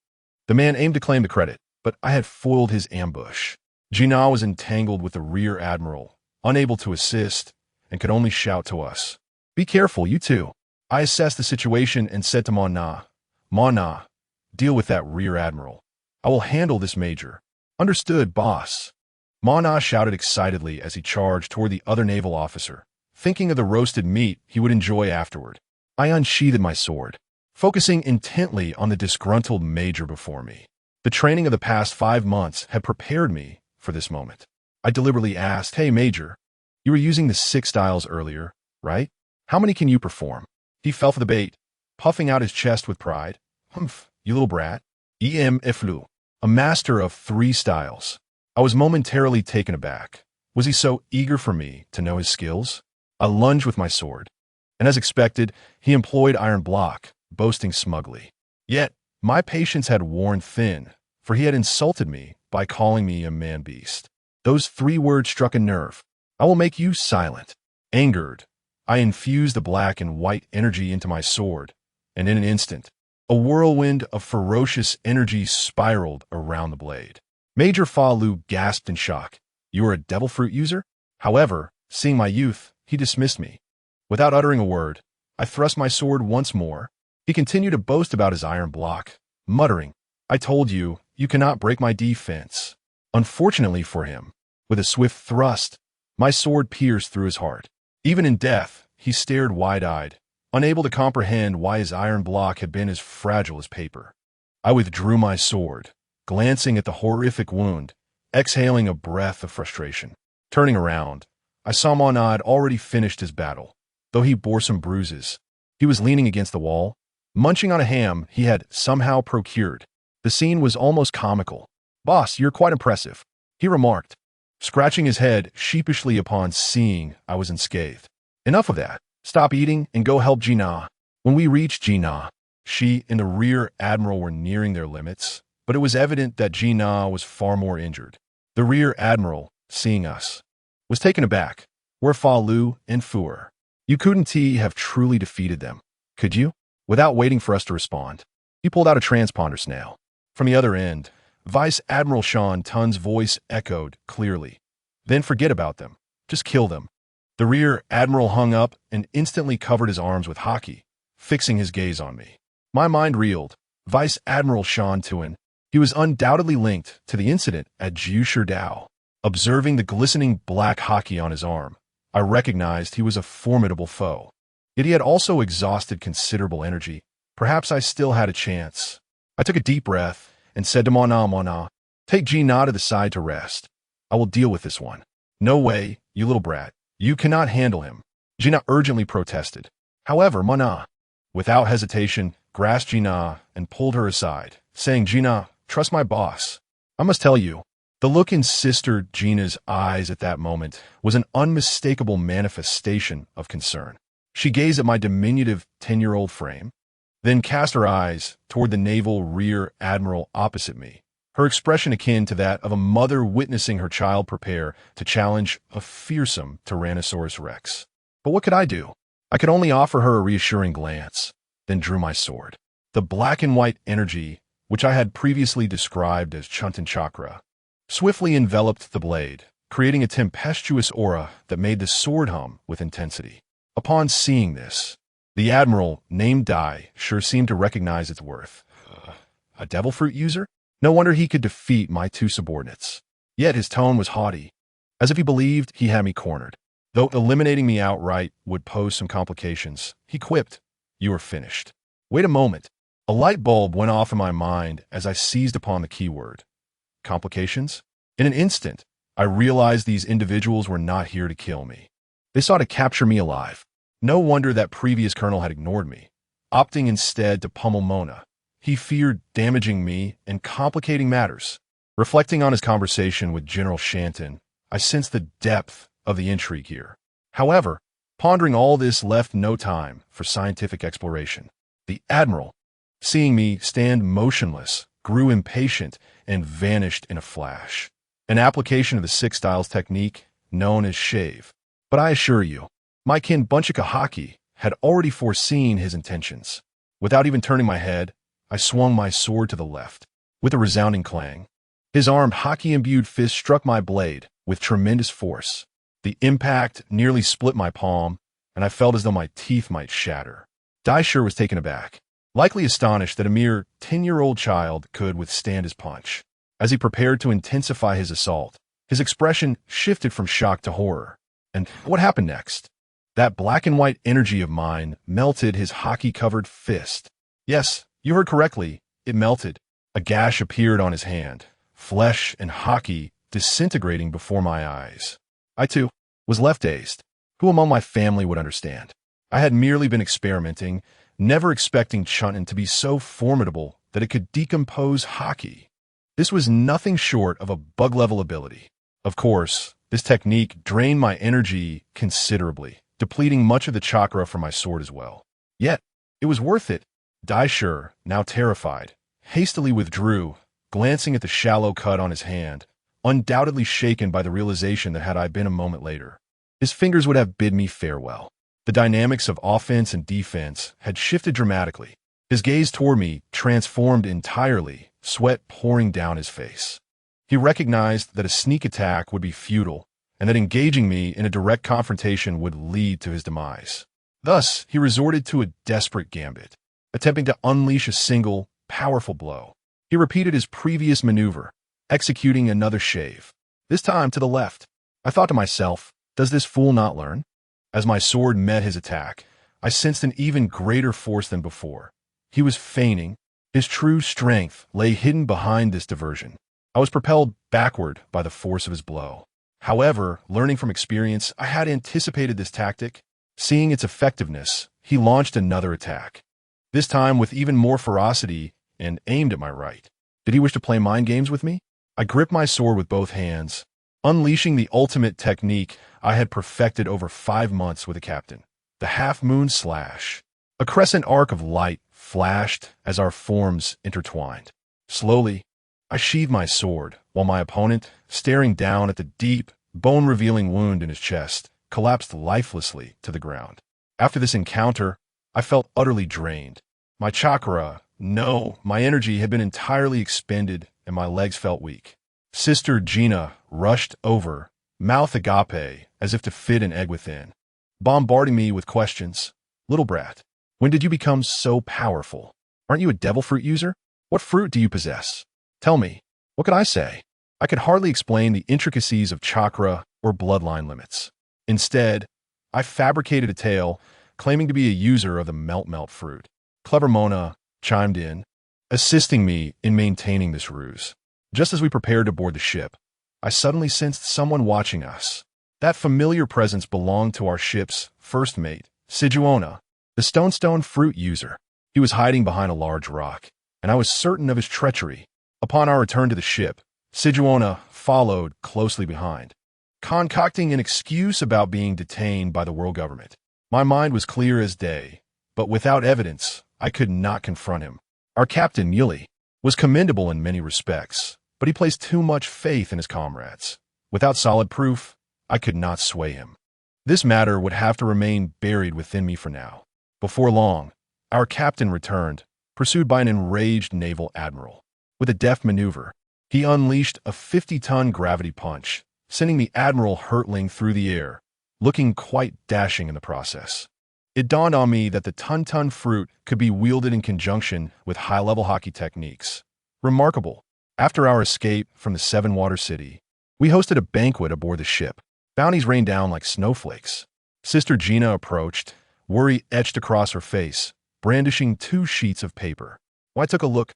The man aimed to claim the credit, but I had foiled his ambush. Gina was entangled with the rear admiral, unable to assist, and could only shout to us, "Be careful, you two." I assessed the situation and said to Mon Na, deal with that rear admiral. I will handle this major. Understood, boss. Mon Na shouted excitedly as he charged toward the other naval officer, thinking of the roasted meat he would enjoy afterward. I unsheathed my sword, focusing intently on the disgruntled major before me. The training of the past 5 months had prepared me for this moment. I deliberately asked, "Hey, Major, you were using the 6 styles earlier, right? How many can you perform?" He fell for the bait, puffing out his chest with pride. "Humph, you little brat. Iflu, a master of 3 styles. I was momentarily taken aback. Was he so eager for me to know his skills? I lunged with my sword, and as expected, he employed iron block, boasting smugly. Yet, my patience had worn thin, for he had insulted me by calling me a man-beast. Those 3 words struck a nerve. "I will make you silent." Angered, I infused the black and white energy into my sword, and in an instant, a whirlwind of ferocious energy spiraled around the blade. Major Fa Lu gasped in shock. "You are a devil fruit user?" However, seeing my youth, he dismissed me. Without uttering a word, I thrust my sword once more. He continued to boast about his iron block, muttering, "I told you, you cannot break my defense." Unfortunately for him, with a swift thrust, my sword pierced through his heart. Even in death, he stared wide-eyed, unable to comprehend why his iron block had been as fragile as paper. I withdrew my sword, glancing at the horrific wound, exhaling a breath of frustration. Turning around, I saw Mon Na had already finished his battle, though he bore some bruises. He was leaning against the wall, munching on a ham he had somehow procured. The scene was almost comical. "Boss, you're quite impressive," he remarked, scratching his head sheepishly upon seeing I was unscathed. "Enough of that. Stop eating and go help Gina." When we reached Gina, she and the rear admiral were nearing their limits, but it was evident that Gina was far more injured. The rear admiral, seeing us, was taken aback. "Where Fa Lu and Fuer? You couldn't have truly defeated them, could you?" Without waiting for us to respond, he pulled out a transponder snail. From the other end, Vice Admiral Sean Tun's voice echoed clearly. "Then forget about them. Just kill them." The rear admiral hung up and instantly covered his arms with Haki, fixing his gaze on me. My mind reeled. Vice Admiral Sean Tun. He was undoubtedly linked to the incident at Jiushidao. Observing the glistening black Haki on his arm, I recognized he was a formidable foe. Yet he had also exhausted considerable energy. Perhaps I still had a chance. I took a deep breath and said to Mon Na, "Take Gina to the side to rest. I will deal with this one." "No way, you little brat. You cannot handle him," Gina urgently protested. However, Mon Na, without hesitation, grasped Gina and pulled her aside, saying, "Gina, trust my boss." I must tell you, the look in Sister Gina's eyes at that moment was an unmistakable manifestation of concern. She gazed at my diminutive 10-year-old frame, then cast her eyes toward the naval rear admiral opposite me, her expression akin to that of a mother witnessing her child prepare to challenge a fearsome Tyrannosaurus Rex. But what could I do? I could only offer her a reassuring glance, then drew my sword. The black and white energy, which I had previously described as Chuntan chakra, swiftly enveloped the blade, creating a tempestuous aura that made the sword hum with intensity. Upon seeing this, the admiral, named Dai, sure seemed to recognize its worth. A devil fruit user? No wonder he could defeat my two subordinates. Yet his tone was haughty, as if he believed he had me cornered. Though eliminating me outright would pose some complications, he quipped, "You are finished." Wait a moment. A light bulb went off in my mind as I seized upon the keyword. Complications? In an instant, I realized these individuals were not here to kill me. They sought to capture me alive. No wonder that previous colonel had ignored me, opting instead to pummel Mona. He feared damaging me and complicating matters. Reflecting on his conversation with General Shanton, I sensed the depth of the intrigue here. However, pondering all this left no time for scientific exploration. The admiral, seeing me stand motionless, grew impatient and vanished in a flash. An application of the Six Styles technique known as shave. But I assure you, my kin Haki had already foreseen his intentions. Without even turning my head, I swung my sword to the left. With a resounding clang, his armed Haki-imbued fist struck my blade with tremendous force. The impact nearly split my palm, and I felt as though my teeth might shatter. Daisher was taken aback, likely astonished that a mere 10-year-old child could withstand his punch. As he prepared to intensify his assault, his expression shifted from shock to horror. And what happened next? That black and white energy of mine melted his Haki-covered fist. Yes, you heard correctly, it melted. A gash appeared on his hand, flesh and Haki disintegrating before my eyes. I, too, was left dazed. Who among my family would understand? I had merely been experimenting, never expecting Chuntan to be so formidable that it could decompose Haki. This was nothing short of a bug-level ability. Of course, this technique drained my energy considerably, depleting much of the chakra from my sword as well. Yet, it was worth it. Daisher, now terrified, hastily withdrew, glancing at the shallow cut on his hand, undoubtedly shaken by the realization that had I been a moment later, his fingers would have bid me farewell. The dynamics of offense and defense had shifted dramatically. His gaze toward me transformed entirely, sweat pouring down his face. He recognized that a sneak attack would be futile, and that engaging me in a direct confrontation would lead to his demise. Thus, he resorted to a desperate gambit, attempting to unleash a single, powerful blow. He repeated his previous maneuver, executing another shave, this time to the left. I thought to myself, does this fool not learn? As my sword met his attack, I sensed an even greater force than before. He was feigning. His true strength lay hidden behind this diversion. I was propelled backward by the force of his blow. However, learning from experience, I had anticipated this tactic. Seeing its effectiveness, he launched another attack, this time with even more ferocity and aimed at my right. Did he wish to play mind games with me? I gripped my sword with both hands, unleashing the ultimate technique I had perfected over 5 months with a captain, the half-moon slash. A crescent arc of light flashed as our forms intertwined. Slowly, I sheathed my sword, while my opponent, staring down at the deep, bone-revealing wound in his chest, collapsed lifelessly to the ground. After this encounter, I felt utterly drained. My chakra, no, my energy had been entirely expended, and my legs felt weak. Sister Gina rushed over, mouth agape, as if to fit an egg within, bombarding me with questions. Little brat, when did you become so powerful? Aren't you a devil fruit user? What fruit do you possess? Tell me, what could I say? I could hardly explain the intricacies of chakra or bloodline limits. Instead, I fabricated a tale, claiming to be a user of the melt fruit. Clever Mona chimed in, assisting me in maintaining this ruse. Just as we prepared to board the ship, I suddenly sensed someone watching us. That familiar presence belonged to our ship's first mate, Sijuona, the stone fruit user. He was hiding behind a large rock, and I was certain of his treachery. Upon our return to the ship, Sijuona followed closely behind, concocting an excuse about being detained by the world government. My mind was clear as day, but without evidence, I could not confront him. Our captain, Muley, was commendable in many respects, but he placed too much faith in his comrades. Without solid proof, I could not sway him. This matter would have to remain buried within me for now. Before long, our captain returned, pursued by an enraged naval admiral. With a deft maneuver, he unleashed a 50-ton gravity punch, sending the admiral hurtling through the air, looking quite dashing in the process. It dawned on me that the ton-ton fruit could be wielded in conjunction with high-level Haki techniques. Remarkable. After our escape from the Seven-Water City, we hosted a banquet aboard the ship. Bounties rained down like snowflakes. Sister Gina approached, worry etched across her face, brandishing 2 sheets of paper. When I took a look,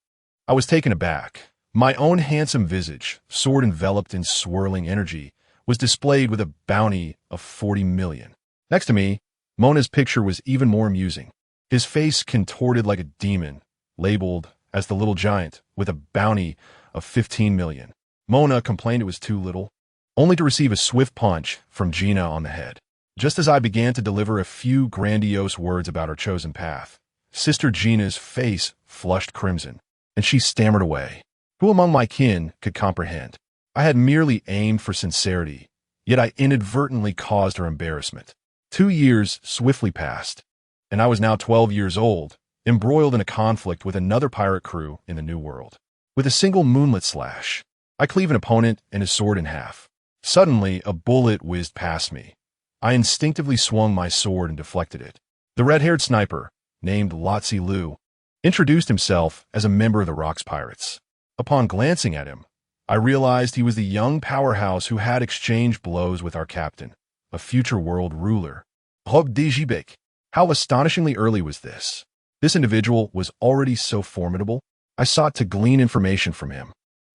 I was taken aback. My own handsome visage, sword enveloped in swirling energy, was displayed with a bounty of 40 million. Next to me, Mona's picture was even more amusing. His face contorted like a demon, labeled as the Little Giant, with a bounty of 15 million. Mona complained it was too little, only to receive a swift punch from Gina on the head. Just as I began to deliver a few grandiose words about our chosen path, Sister Gina's face flushed crimson, and she stammered away. Who among my kin could comprehend? I had merely aimed for sincerity, yet I inadvertently caused her embarrassment. 2 years swiftly passed, and I was now 12 years old, embroiled in a conflict with another pirate crew in the New World. With a single moonlit slash, I cleave an opponent and his sword in half. Suddenly, a bullet whizzed past me. I instinctively swung my sword and deflected it. The red-haired sniper, named Lotzi Lu, introduced himself as a member of the Rocks Pirates. Upon glancing at him, I realized he was the young powerhouse who had exchanged blows with our captain, a future world ruler. Rob Dijibek. How astonishingly early was this? This individual was already so formidable. I sought to glean information from him,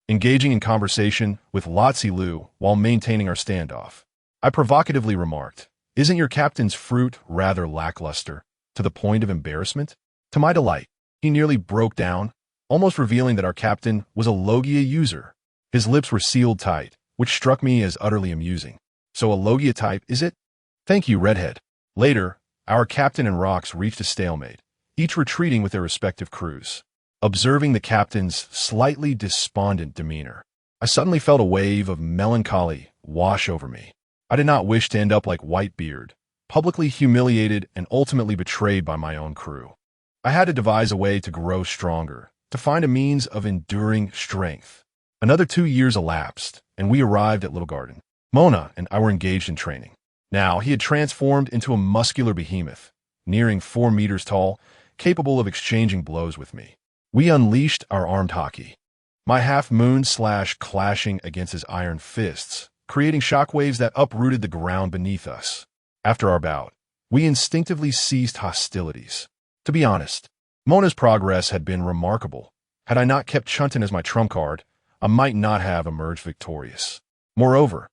engaging in conversation with Lotzi Lu while maintaining our standoff. I provocatively remarked, "Isn't your captain's fruit rather lackluster, to the point of embarrassment?" To my delight, he nearly broke down, almost revealing that our captain was a Logia user. His lips were sealed tight, which struck me as utterly amusing. So a Logia type, is it? Thank you, Redhead. Later, our captain and Rocks reached a stalemate, each retreating with their respective crews. Observing the captain's slightly despondent demeanor, I suddenly felt a wave of melancholy wash over me. I did not wish to end up like Whitebeard, publicly humiliated and ultimately betrayed by my own crew. I had to devise a way to grow stronger, to find a means of enduring strength. Another 2 years elapsed, and we arrived at Little Garden. Mona and I were engaged in training. Now he had transformed into a muscular behemoth, nearing 4 meters tall, capable of exchanging blows with me. We unleashed our armed Haki, my half-moon slash clashing against his iron fists, creating shockwaves that uprooted the ground beneath us. After our bout, we instinctively ceased hostilities. To be honest, Mona's progress had been remarkable. Had I not kept Chuntin as my trump card, I might not have emerged victorious. Moreover,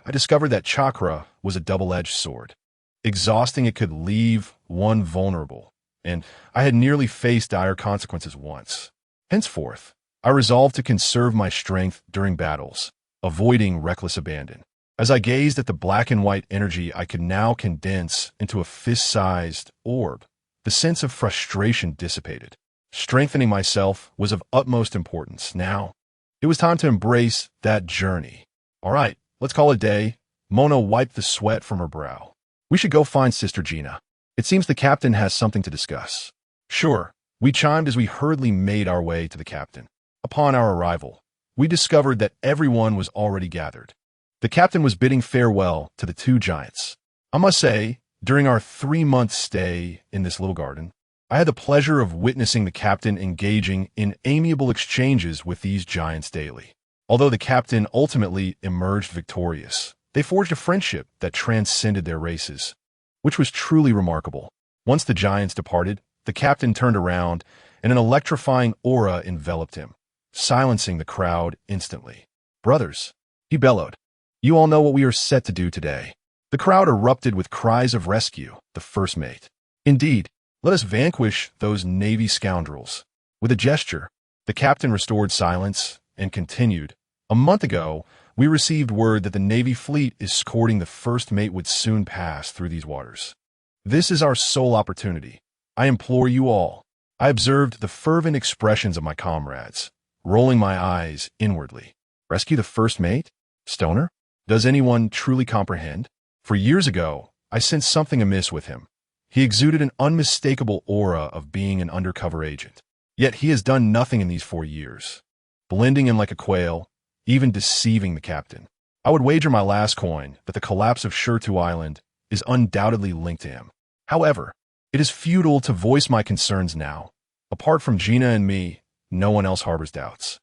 I discovered that chakra was a double-edged sword. Exhausting, it could leave one vulnerable, and I had nearly faced dire consequences once. Henceforth, I resolved to conserve my strength during battles, avoiding reckless abandon. As I gazed at the black and white energy I could now condense into a fist-sized orb, the sense of frustration dissipated. Strengthening myself was of utmost importance. Now, it was time to embrace that journey. All right, let's call it a day. Mona wiped the sweat from her brow. We should go find Sister Gina. It seems the captain has something to discuss. Sure, we chimed as we hurriedly made our way to the captain. Upon our arrival, we discovered that everyone was already gathered. The captain was bidding farewell to the 2 giants. I must say, during our 3-month stay in this little garden, I had the pleasure of witnessing the captain engaging in amiable exchanges with these giants daily. Although the captain ultimately emerged victorious, they forged a friendship that transcended their races, which was truly remarkable. Once the giants departed, the captain turned around, and an electrifying aura enveloped him, silencing the crowd instantly. "Brothers," he bellowed, "you all know what we are set to do today." The crowd erupted with cries of rescue, the first mate. "Indeed, let us vanquish those Navy scoundrels." With a gesture, the captain restored silence and continued, "A month ago, we received word that the Navy fleet escorting the first mate would soon pass through these waters. This is our sole opportunity. I implore you all." I observed the fervent expressions of my comrades, rolling my eyes inwardly. Rescue the first mate? Stoner? Does anyone truly comprehend? For years ago, I sensed something amiss with him. He exuded an unmistakable aura of being an undercover agent. Yet he has done nothing in these 4 years, blending in like a quail, even deceiving the captain. I would wager my last coin that the collapse of Shirtu Island is undoubtedly linked to him. However, it is futile to voice my concerns now. Apart from Gina and me, no one else harbors doubts.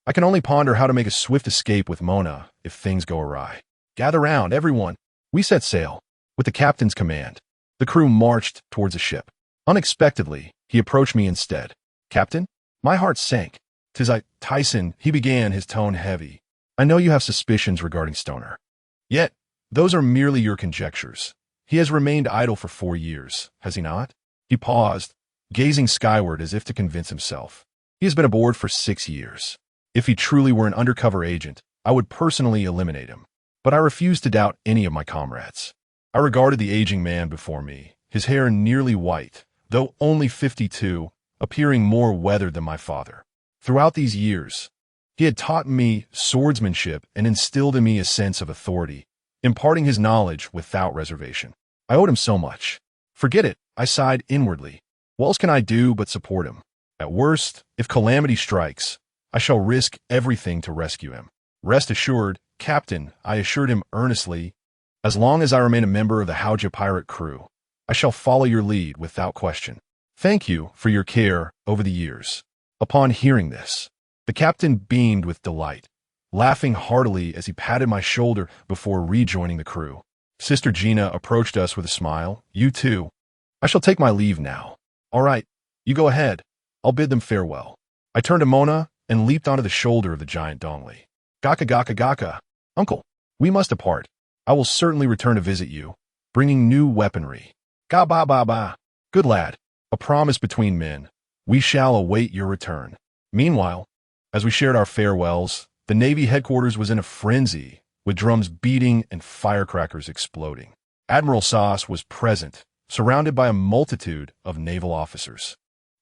I can only ponder how to make a swift escape with Mona if things go awry. Gather round, everyone. We set sail. With the captain's command, the crew marched towards the ship. Unexpectedly, he approached me instead. Captain? My heart sank. Tyson, he began, his tone heavy. I know you have suspicions regarding Stoner. Yet, those are merely your conjectures. He has remained idle for 4 years, has he not? He paused, gazing skyward as if to convince himself. He has been aboard for 6 years. If he truly were an undercover agent, I would personally eliminate him. But I refused to doubt any of my comrades. I regarded the aging man before me, his hair nearly white, though only 52, appearing more weathered than my father. Throughout these years, he had taught me swordsmanship and instilled in me a sense of authority, imparting his knowledge without reservation. I owed him so much. Forget it, I sighed inwardly. What else can I do but support him? At worst, if calamity strikes, I shall risk everything to rescue him. Rest assured, Captain, I assured him earnestly, as long as I remain a member of the Hauja pirate crew, I shall follow your lead without question. Thank you for your care over the years. Upon hearing this, the captain beamed with delight, laughing heartily as he patted my shoulder before rejoining the crew. Sister Gina approached us with a smile. You too. I shall take my leave now. All right, you go ahead. I'll bid them farewell. I turned to Mona and leaped onto the shoulder of the giant Dongli. Gaka gaka gaka. Uncle, we must depart. I will certainly return to visit you, bringing new weaponry. Ga ba ba ba. Good lad. A promise between men. We shall await your return. Meanwhile, as we shared our farewells, the Navy headquarters was in a frenzy, with drums beating and firecrackers exploding. Admiral Sauce was present, surrounded by a multitude of naval officers.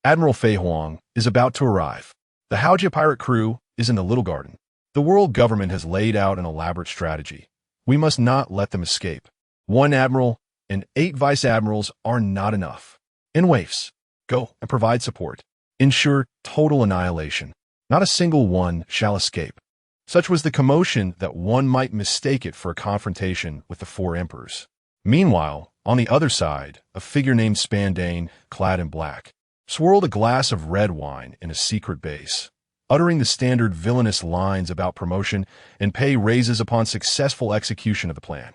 Admiral Fei Huang is about to arrive. The Hauja pirate crew is in the Little Garden. The world government has laid out an elaborate strategy. We must not let them escape. 1 admiral and 8 vice admirals are not enough. In waifs, go and provide support. Ensure total annihilation. Not a single one shall escape. Such was the commotion that one might mistake it for a confrontation with the 4 emperors. Meanwhile, on the other side, a figure named Spandane, clad in black, swirled a glass of red wine in a secret base, uttering the standard villainous lines about promotion and pay raises upon successful execution of the plan.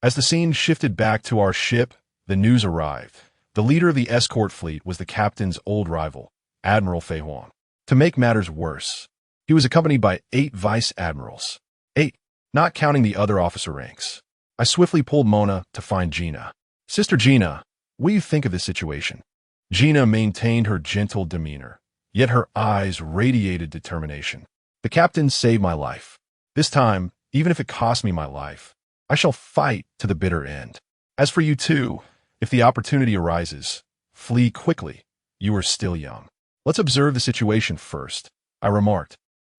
As the scene shifted back to our ship, the news arrived. The leader of the escort fleet was the captain's old rival, Admiral Fei Huang. To make matters worse, he was accompanied by 8 vice admirals. 8, not counting the other officer ranks. I swiftly pulled Mona to find Gina. Sister Gina, what do you think of this situation? Gina maintained her gentle demeanor, yet her eyes radiated determination. The captain saved my life. This time, even if it costs me my life, I shall fight to the bitter end. As for you two, if the opportunity arises, flee quickly. You are still young. Let's observe the situation first, I remarked,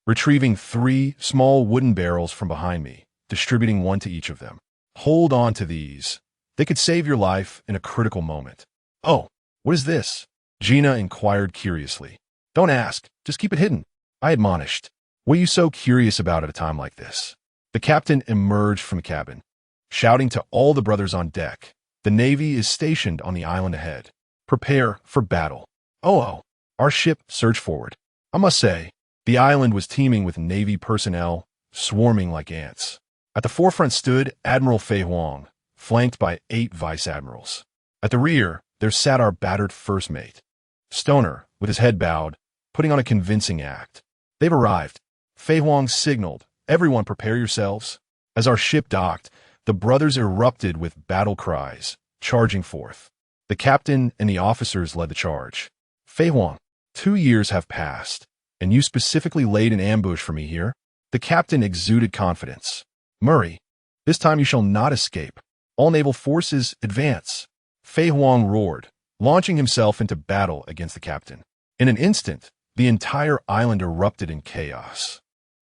retrieving 3 small wooden barrels from behind me, distributing 1 to each of them. Hold on to these. They could save your life in a critical moment. Oh, what is this? Gina inquired curiously. Don't ask, just keep it hidden, I admonished. What are you so curious about at a time like this? The captain emerged from the cabin, shouting to all the brothers on deck. The Navy is stationed on the island ahead. Prepare for battle. Oh, our ship surged forward. I must say, the island was teeming with Navy personnel, swarming like ants. At the forefront stood Admiral Fei Huang, flanked by 8 vice admirals. At the rear, there sat our battered first mate, Stoner, with his head bowed, putting on a convincing act. They've arrived. Fei Huang signaled, everyone prepare yourselves. As our ship docked, the brothers erupted with battle cries, charging forth. The captain and the officers led the charge. Fei Huang, 2 years have passed, and you specifically laid an ambush for me here? The captain exuded confidence. Murray, this time you shall not escape. All naval forces advance. Fei Huang roared, launching himself into battle against the captain. In an instant, the entire island erupted in chaos.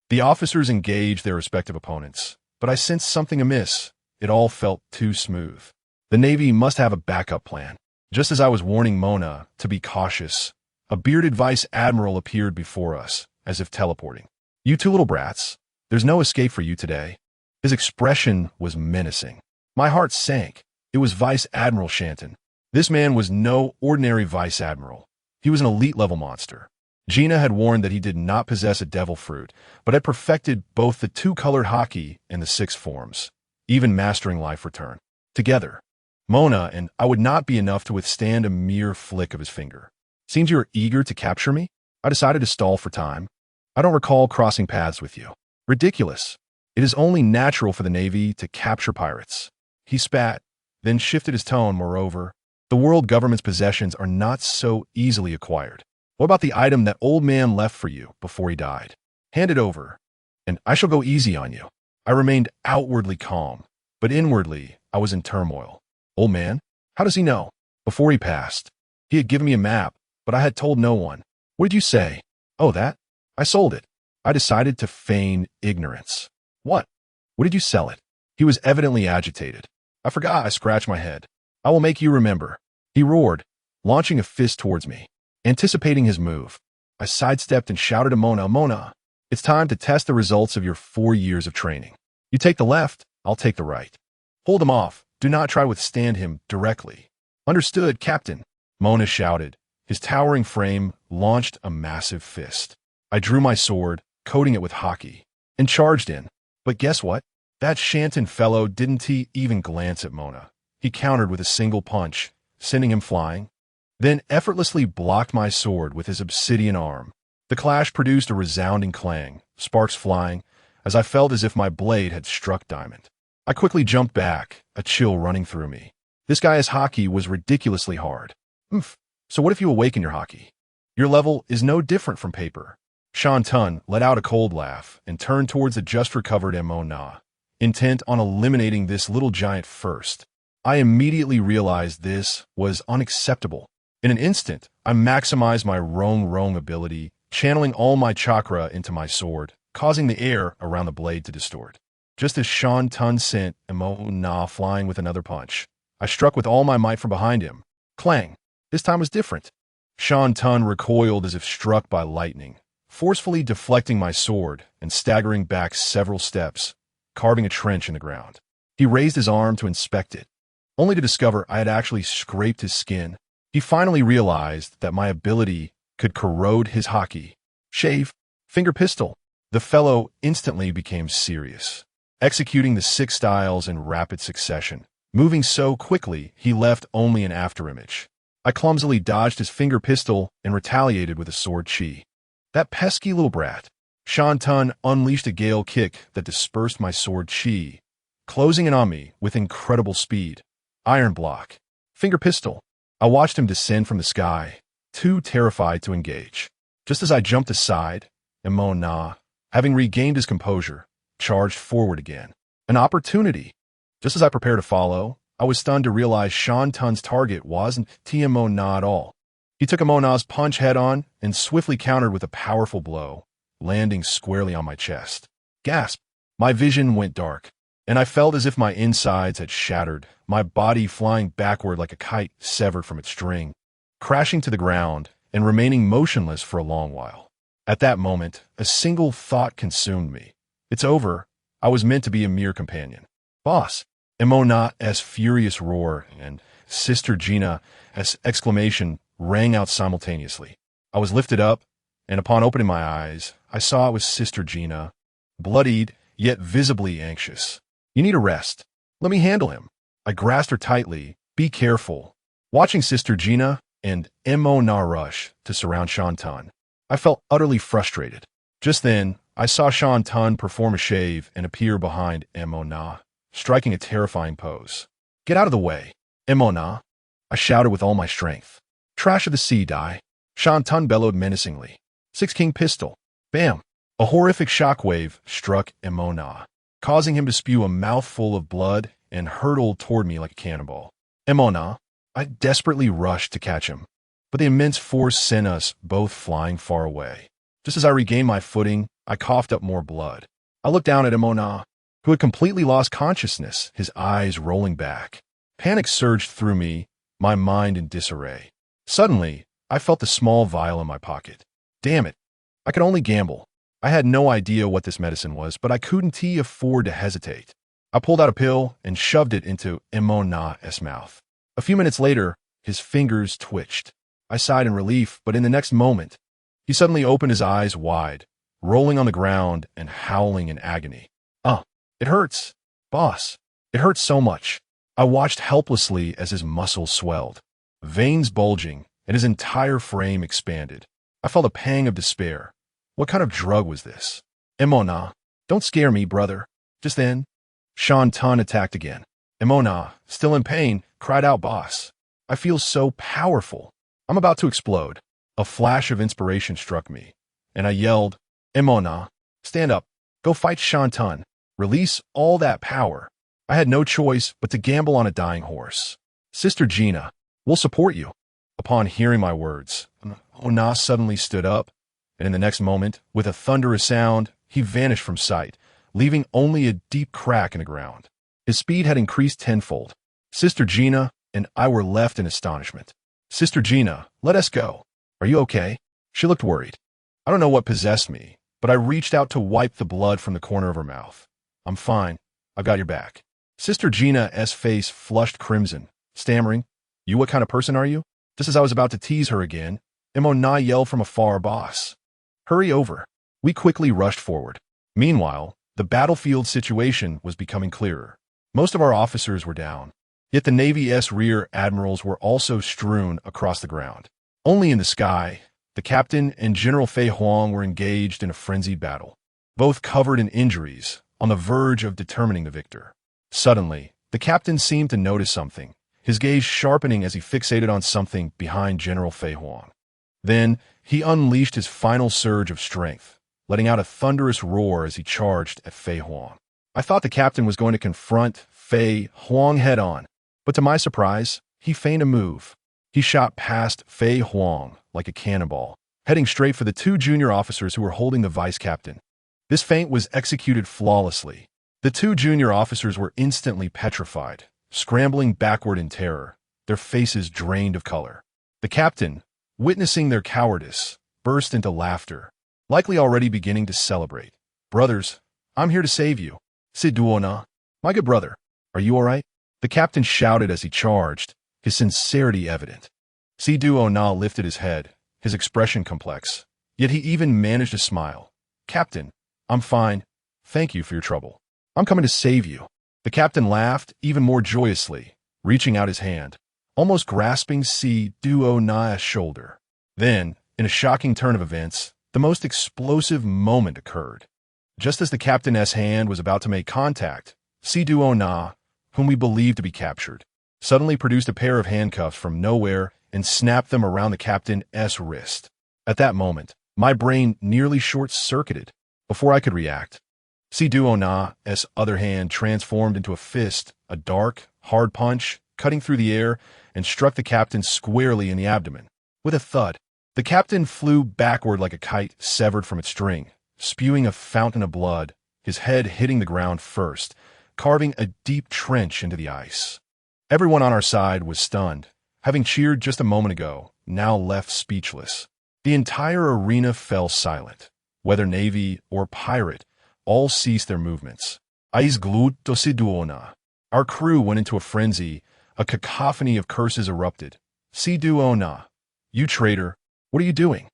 The officers engaged their respective opponents, but I sensed something amiss. It all felt too smooth. The Navy must have a backup plan. Just as I was warning Mona to be cautious, a bearded vice admiral appeared before us, as if teleporting. "You two little brats, there's no escape for you today." His expression was menacing. My heart sank. It was Vice Admiral Shanton. This man was no ordinary vice admiral. He was an elite-level monster. Gina had warned that he did not possess a devil fruit, but had perfected both the two-colored Haki and the six forms, even mastering life return. Together, Mona and I would not be enough to withstand a mere flick of his finger. "Seems you are eager to capture me?" I decided to stall for time. "I don't recall crossing paths with you." "Ridiculous. It is only natural for the Navy to capture pirates." He spat, then shifted his tone. "Moreover, the world government's possessions are not so easily acquired. What about the item that old man left for you before he died? Hand it over, and I shall go easy on you." I remained outwardly calm, but inwardly I was in turmoil. "Old man? How does he know?" "Before he passed, he had given me a map, but I had told no one." "What did you say?" "Oh, that? I sold it." I decided to feign ignorance. "What? What did you sell it?" He was evidently agitated. "I forgot." I scratched my head. "I will make you remember." He roared, launching a fist towards me. Anticipating his move, I sidestepped and shouted to Mona, "Mona, it's time to test the results of your 4 years of training. You take the left, I'll take the right. Hold him off. Do not try to withstand him directly." "Understood, Captain," Mona shouted. His towering frame launched a massive fist. I drew my sword, coating it with Haki, and charged in. But guess what? That Shanton fellow didn't even glance at Mona. He countered with a single punch, sending him flying, then effortlessly blocked my sword with his obsidian arm. The clash produced a resounding clang, sparks flying, as I felt as if my blade had struck diamond. I quickly jumped back, a chill running through me. This guy's Haki was ridiculously hard. "Oomph. So what if you awaken your Haki? Your level is no different from paper." Shanton let out a cold laugh and turned towards the just-recovered Mona, intent on eliminating this little giant first. I immediately realized this was unacceptable. In an instant, I maximized my Rong ability, channeling all my chakra into my sword, causing the air around the blade to distort. Just as Shanton sent Mona flying with another punch, I struck with all my might from behind him. Clang! This time was different. Shanton recoiled as if struck by lightning, forcefully deflecting my sword and staggering back several steps, carving a trench in the ground. He raised his arm to inspect it, only to discover I had actually scraped his skin. He finally realized that my ability could corrode his Haki. "Shave, finger pistol." The fellow instantly became serious, executing the 6 styles in rapid succession. Moving so quickly, he left only an afterimage. I clumsily dodged his finger pistol and retaliated with a sword chi. That pesky little brat. Shanton unleashed a gale kick that dispersed my sword chi, closing in on me with incredible speed. Iron block. Finger pistol. I watched him descend from the sky, too terrified to engage. Just as I jumped aside, Mona, having regained his composure, charged forward again. An opportunity. Just as I prepared to follow, I was stunned to realize Shantun's target wasn't Mona at all. He took Mona's punch head-on and swiftly countered with a powerful blow, landing squarely on my chest. Gasp! My vision went dark, and I felt as if my insides had shattered, my body flying backward like a kite severed from its string, crashing to the ground and remaining motionless for a long while. At that moment, a single thought consumed me. It's over. I was meant to be a mere companion. "Boss!" Mona's furious roar and Sister Gina's exclamation rang out simultaneously. I was lifted up, and upon opening my eyes, I saw it was Sister Gina, bloodied, yet visibly anxious. "You need a rest. Let me handle him." I grasped her tightly. "Be careful." Watching Sister Gina and Mona rush to surround Shanton, I felt utterly frustrated. Just then, I saw Shanton perform a shave and appear behind Mona, striking a terrifying pose. "Get out of the way, Mona!" I shouted with all my strength. "Trash of the sea, die!" Shanton bellowed menacingly. 6-king pistol. Bam! A horrific shockwave struck Mona, causing him to spew a mouthful of blood and hurtle toward me like a cannonball. Mona! I desperately rushed to catch him, but the immense force sent us both flying far away. Just as I regained my footing, I coughed up more blood. I looked down at Mona, who had completely lost consciousness, his eyes rolling back. Panic surged through me, my mind in disarray. Suddenly, I felt the small vial in my pocket. Damn it. I could only gamble. I had no idea what this medicine was, but I couldn't afford to hesitate. I pulled out a pill and shoved it into Emona's mouth. A few minutes later, his fingers twitched. I sighed in relief, but in the next moment, he suddenly opened his eyes wide, rolling on the ground and howling in agony. It hurts, boss. It hurts so much. I watched helplessly as his muscles swelled, veins bulging, and his entire frame expanded. I felt a pang of despair. What kind of drug was this? Emona, don't scare me, brother. Just then, Shantan attacked again. Emona, still in pain, cried out, boss. I feel so powerful. I'm about to explode. A flash of inspiration struck me, and I yelled, Emona, stand up. Go fight Shantan. Release all that power. I had no choice but to gamble on a dying horse. Sister Gina, we'll support you. Upon hearing my words, Ona suddenly stood up, and in the next moment, with a thunderous sound, he vanished from sight, leaving only a deep crack in the ground. His speed had increased tenfold. Sister Gina and I were left in astonishment. Sister Gina, let us go. Are you okay? She looked worried. I don't know what possessed me, but I reached out to wipe the blood from the corner of her mouth. I'm fine. I've got your back. Sister Gina's face flushed crimson, stammering, You what kind of person are you? Just as I was about to tease her again, Emona yelled from afar, boss. Hurry over. We quickly rushed forward. Meanwhile, the battlefield situation was becoming clearer. Most of our officers were down, yet the Navy's rear admirals were also strewn across the ground. Only in the sky, the captain and General Fei Huang were engaged in a frenzied battle, both covered in injuries, on the verge of determining the victor. Suddenly, the captain seemed to notice something, his gaze sharpening as he fixated on something behind General Fei Huang. Then, he unleashed his final surge of strength, letting out a thunderous roar as he charged at Fei Huang. I thought the captain was going to confront Fei Huang head-on, but to my surprise, he feigned a move. He shot past Fei Huang like a cannonball, heading straight for the two junior officers who were holding the vice captain. This feint was executed flawlessly. The two junior officers were instantly petrified, scrambling backward in terror, their faces drained of color. The captain, witnessing their cowardice, burst into laughter, likely already beginning to celebrate. Brothers, I'm here to save you. Siduona, my good brother, are you all right? The captain shouted as he charged, his sincerity evident. Siduona lifted his head, his expression complex, yet he even managed to smile. Captain, I'm fine. Thank you for your trouble. I'm coming to save you. The captain laughed even more joyously, reaching out his hand, almost grasping Siduona's shoulder. Then, in a shocking turn of events, the most explosive moment occurred. Just as the captain's hand was about to make contact, Siduona, whom we believed to be captured, suddenly produced a pair of handcuffs from nowhere and snapped them around the captain's wrist. At that moment, my brain nearly short-circuited. Before I could react, Siduona's other hand transformed into a fist, a dark, hard punch, cutting through the air, and struck the captain squarely in the abdomen. With a thud, the captain flew backward like a kite severed from its string, spewing a fountain of blood, his head hitting the ground first, carving a deep trench into the ice. Everyone on our side was stunned, having cheered just a moment ago, now left speechless. The entire arena fell silent. Whether Navy or pirate, all ceased their movements. Ais glued to Siduona. Our crew went into a frenzy. A cacophony of curses erupted. Siduona, you traitor, what are you doing?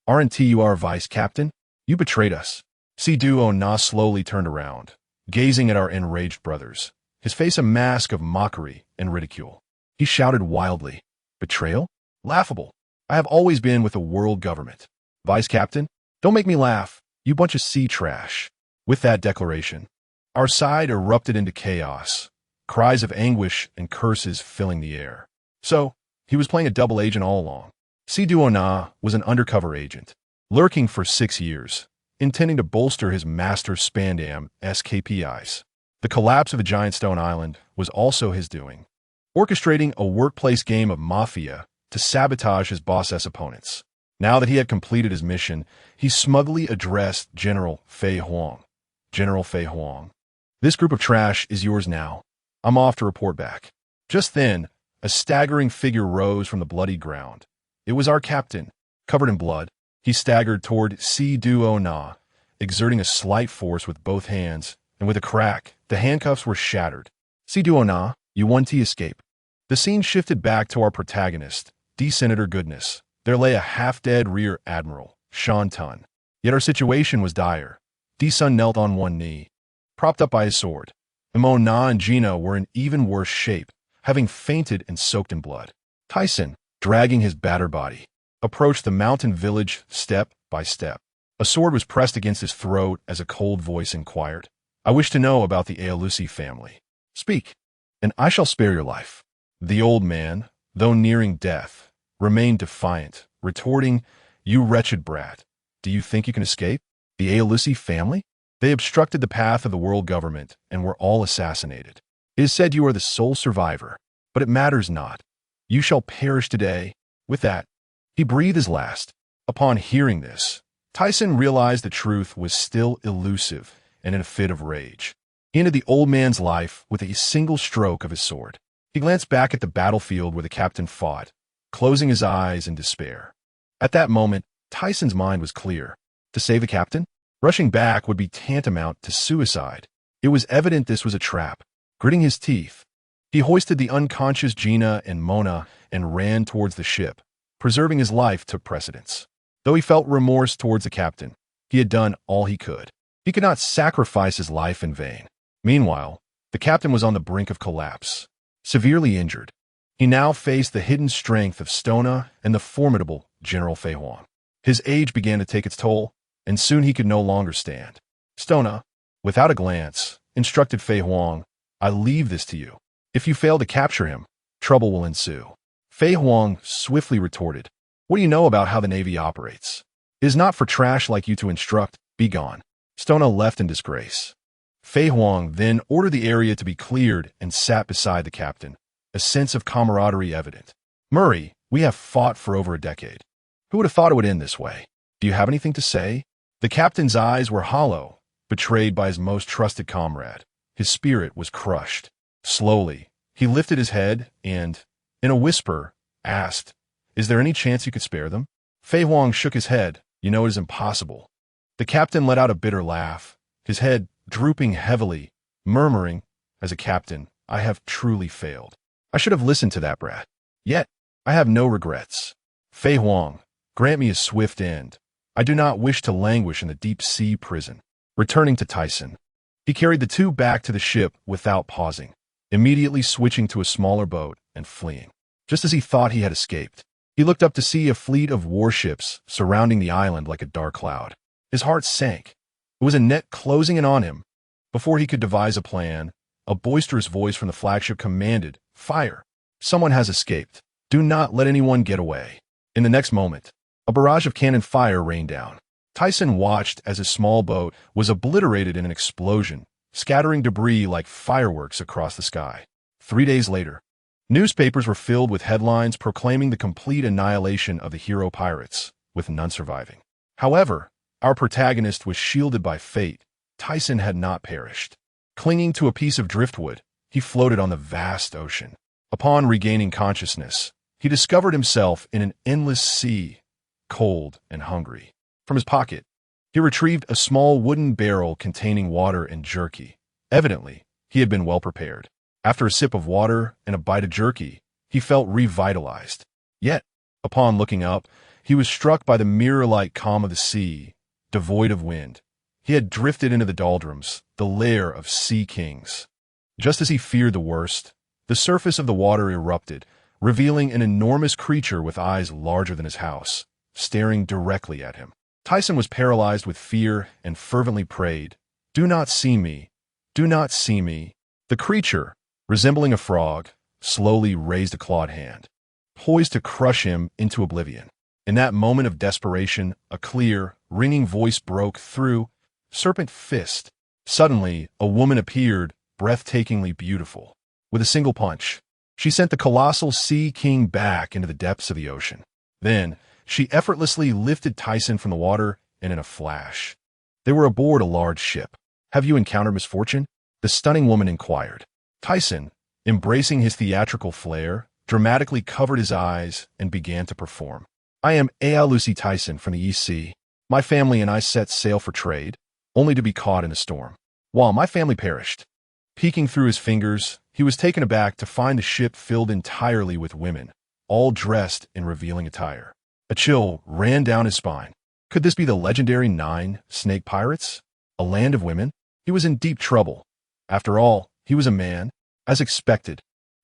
Aren't you our vice captain? You betrayed us. Siduona slowly turned around, gazing at our enraged brothers, his face a mask of mockery and ridicule. He shouted wildly, Betrayal? Laughable. I have always been with the world government. Vice captain? Don't make me laugh, you bunch of sea trash. With that declaration, our side erupted into chaos, cries of anguish and curses filling the air. So, he was playing a double agent all along. Siduona was an undercover agent, lurking for 6 years, intending to bolster his master Spandam's KPIs. The collapse of the giant stone island was also his doing, orchestrating a workplace game of mafia to sabotage his boss's opponents. Now that he had completed his mission, he smugly addressed General Fei Huang. General Fei Huang, this group of trash is yours now. I'm off to report back. Just then, a staggering figure rose from the bloody ground. It was our captain. Covered in blood, he staggered toward Si-Do-O-Na, exerting a slight force with both hands, and with a crack, the handcuffs were shattered. Si-Do-O-Na, you one-T escape. The scene shifted back to our protagonist, D-Senator Goodness. There lay a half-dead rear admiral, Sean Tun. Yet our situation was dire. D-Sun knelt on one knee, propped up by his sword. Mo-Na and Gina were in even worse shape, having fainted and soaked in blood. Tyson, dragging his battered body, approached the mountain village step by step. A sword was pressed against his throat as a cold voice inquired, I wish to know about the Legacy family. Speak, and I shall spare your life. The old man, though nearing death, remained defiant, retorting, You wretched brat, do you think you can escape? The Legacy family? They obstructed the path of the world government and were all assassinated. It is said you are the sole survivor, but it matters not. You shall perish today. With that, he breathed his last. Upon hearing this, Tyson realized the truth was still elusive, and in a fit of rage, he ended the old man's life with a single stroke of his sword. He glanced back at the battlefield where the captain fought, closing his eyes in despair. At that moment, Tyson's mind was clear. To save the captain? Rushing back would be tantamount to suicide. It was evident this was a trap. Gritting his teeth, he hoisted the unconscious Gina and Mona and ran towards the ship. Preserving his life took precedence. Though he felt remorse towards the captain, he had done all he could. He could not sacrifice his life in vain. Meanwhile, the captain was on the brink of collapse, severely injured. He now faced the hidden strength of Stona and the formidable General Fei Huang. His age began to take its toll, and soon he could no longer stand. Stona, without a glance, instructed Fei Huang, I leave this to you. If you fail to capture him, trouble will ensue. Fei Huang swiftly retorted, What do you know about how the Navy operates? It is not for trash like you to instruct. Be gone. Stona left in disgrace. Fei Huang then ordered the area to be cleared and sat beside the captain, a sense of camaraderie evident. Murray, we have fought for over a decade. Who would have thought it would end this way? Do you have anything to say? The captain's eyes were hollow, betrayed by his most trusted comrade. His spirit was crushed. Slowly, he lifted his head and, in a whisper, asked, Is there any chance you could spare them? Fei Huang shook his head. You know it is impossible. The captain let out a bitter laugh, his head drooping heavily, murmuring, As a captain, I have truly failed. I should have listened to that brat. Yet, I have no regrets. Fei Huang, grant me a swift end. I do not wish to languish in the deep sea prison. Returning to Tyson, he carried the two back to the ship without pausing, immediately switching to a smaller boat and fleeing. Just as he thought he had escaped, he looked up to see a fleet of warships surrounding the island like a dark cloud. His heart sank. It was a net closing in on him. Before he could devise a plan, a boisterous voice from the flagship commanded, Fire! Someone has escaped. Do not let anyone get away. In the next moment, a barrage of cannon fire rained down. Tyson watched as his small boat was obliterated in an explosion, scattering debris like fireworks across the sky. 3 days later, newspapers were filled with headlines proclaiming the complete annihilation of the hero pirates, with none surviving. However, our protagonist was shielded by fate. Tyson had not perished. Clinging to a piece of driftwood, he floated on the vast ocean. Upon regaining consciousness, he discovered himself in an endless sea, cold and hungry. From his pocket, he retrieved a small wooden barrel containing water and jerky. Evidently, he had been well prepared. After a sip of water and a bite of jerky, he felt revitalized. Yet, upon looking up, he was struck by the mirror-like calm of the sea, devoid of wind. He had drifted into the doldrums, the lair of sea kings. Just as he feared the worst, the surface of the water erupted, revealing an enormous creature with eyes larger than his house, staring directly at him. Tyson was paralyzed with fear and fervently prayed, Do not see me. Do not see me. The creature, resembling a frog, slowly raised a clawed hand, poised to crush him into oblivion. In that moment of desperation, a clear, ringing voice broke through, Serpent fist. Suddenly, a woman appeared, breathtakingly beautiful. With a single punch, she sent the colossal sea king back into the depths of the ocean. Then, she effortlessly lifted Tyson from the water, and in a flash, they were aboard a large ship. Have you encountered misfortune? The stunning woman inquired. Tyson, embracing his theatrical flair, dramatically covered his eyes and began to perform. I am Lucy Tyson from the East Sea. My family and I set sail for trade, only to be caught in a storm. While my family perished. Peeking through his fingers, he was taken aback to find the ship filled entirely with women, all dressed in revealing attire. A chill ran down his spine. Could this be the legendary 9 snake pirates? A land of women? He was in deep trouble. After all, he was a man, as expected.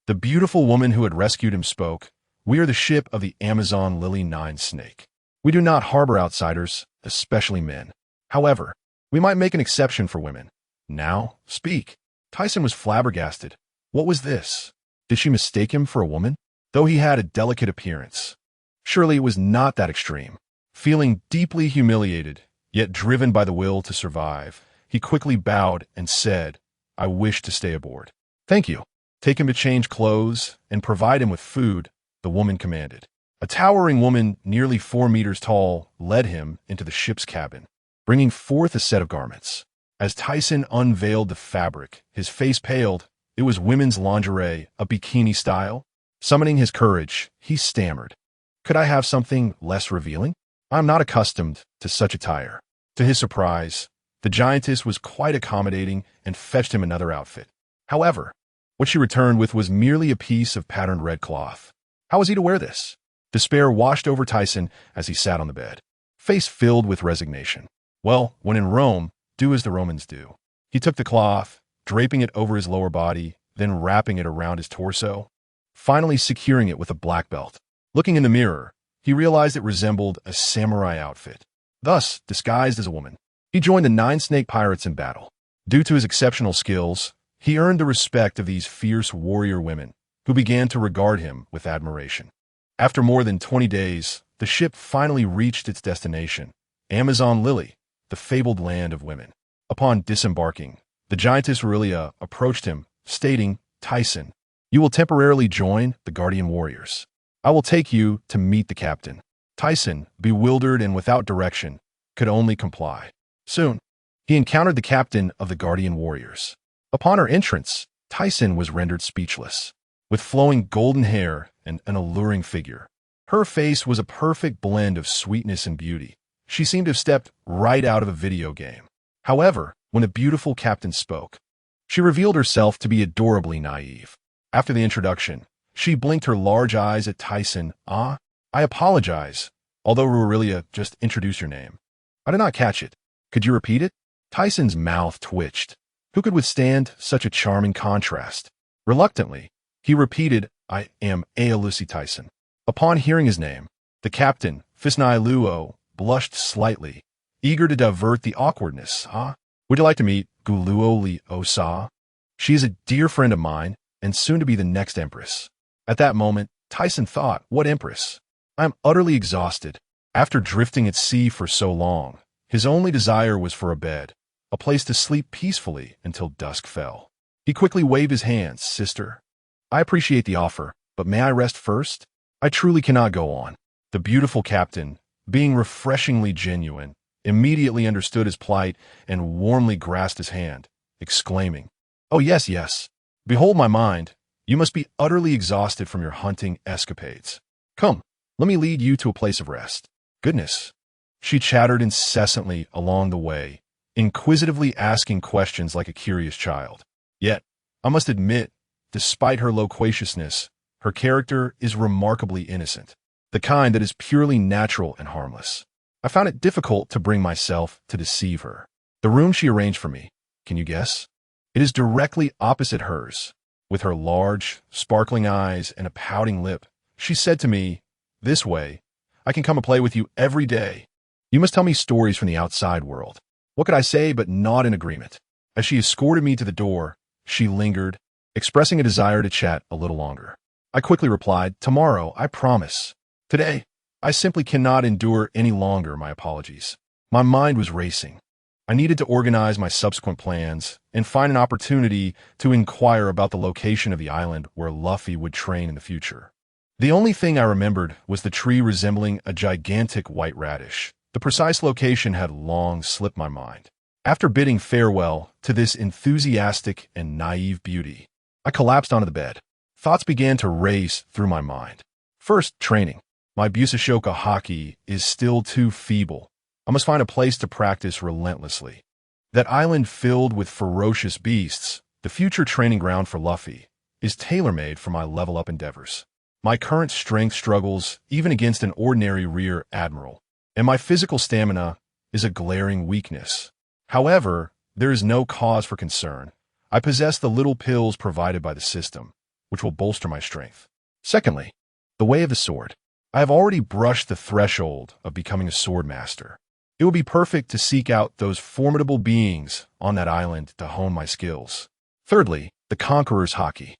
The beautiful woman who had rescued him spoke. We are the ship of the Amazon Lily 9 snake. We do not harbor outsiders, especially men. However, we might make an exception for women. Now, speak. Tyson was flabbergasted. What was this? Did she mistake him for a woman? Though he had a delicate appearance. Surely it was not that extreme. Feeling deeply humiliated, yet driven by the will to survive, he quickly bowed and said, I wish to stay aboard. Thank you. Take him to change clothes and provide him with food, the woman commanded. A towering woman, nearly 4 meters tall, led him into the ship's cabin, bringing forth a set of garments. As Tyson unveiled the fabric, his face paled. It was women's lingerie, a bikini style. Summoning his courage, he stammered. Could I have something less revealing? I'm not accustomed to such attire. To his surprise, the giantess was quite accommodating and fetched him another outfit. However, what she returned with was merely a piece of patterned red cloth. How was he to wear this? Despair washed over Tyson as he sat on the bed, face filled with resignation. Well, when in Rome, do as the Romans do. He took the cloth, draping it over his lower body, then wrapping it around his torso, finally securing it with a black belt. Looking in the mirror, he realized it resembled a samurai outfit. Thus, disguised as a woman, he joined the 9 snake pirates in battle. Due to his exceptional skills, he earned the respect of these fierce warrior women, who began to regard him with admiration. After more than 20 days, the ship finally reached its destination, Amazon Lily, the fabled land of women. Upon disembarking, the giantess Aurelia approached him, stating, Tyson, you will temporarily join the Guardian Warriors. I will take you to meet the captain. Tyson, bewildered and without direction, could only comply. Soon, he encountered the captain of the Guardian Warriors. Upon her entrance, Tyson was rendered speechless. With flowing golden hair and an alluring figure, her face was a perfect blend of sweetness and beauty. She seemed to have stepped right out of a video game. However, when the beautiful captain spoke, she revealed herself to be adorably naive. After the introduction, she blinked her large eyes at Tyson. I apologize, although Aurelia just introduced your name. I did not catch it. Could you repeat it? Tyson's mouth twitched. Who could withstand such a charming contrast? Reluctantly, he repeated, I am Lucy Tyson. Upon hearing his name, the captain, Fisnai Luo, blushed slightly, eager to divert the awkwardness. Would you like to meet Guluo Li Osa? She is a dear friend of mine, and soon to be the next empress. At that moment, Tyson thought, what empress? I am utterly exhausted. After drifting at sea for so long, his only desire was for a bed, a place to sleep peacefully until dusk fell. He quickly waved his hands, sister. I appreciate the offer, but may I rest first? I truly cannot go on. The beautiful captain, being refreshingly genuine, immediately understood his plight and warmly grasped his hand, exclaiming, Oh yes, yes. Behold my mind. You must be utterly exhausted from your hunting escapades. Come, let me lead you to a place of rest. Goodness. She chattered incessantly along the way, inquisitively asking questions like a curious child. Yet, I must admit, despite her loquaciousness, her character is remarkably innocent, the kind that is purely natural and harmless. I found it difficult to bring myself to deceive her. The room she arranged for me, can you guess? It is directly opposite hers. With her large, sparkling eyes and a pouting lip, she said to me, This way, I can come and play with you every day. You must tell me stories from the outside world. What could I say but nod in agreement? As she escorted me to the door, she lingered, expressing a desire to chat a little longer. I quickly replied, Tomorrow, I promise. Today, I simply cannot endure any longer, my apologies. My mind was racing. I needed to organize my subsequent plans and find an opportunity to inquire about the location of the island where Luffy would train in the future. The only thing I remembered was the tree resembling a gigantic white radish. The precise location had long slipped my mind. After bidding farewell to this enthusiastic and naive beauty, I collapsed onto the bed. Thoughts began to race through my mind. First, training. My Busashoka Haki is still too feeble. I must find a place to practice relentlessly. That island filled with ferocious beasts, the future training ground for Luffy, is tailor-made for my level-up endeavors. My current strength struggles even against an ordinary rear admiral, and my physical stamina is a glaring weakness. However, there is no cause for concern. I possess the little pills provided by the system, which will bolster my strength. Secondly, the way of the sword. I have already brushed the threshold of becoming a sword master. It will be perfect to seek out those formidable beings on that island to hone my skills. Thirdly, the Conqueror's Haki.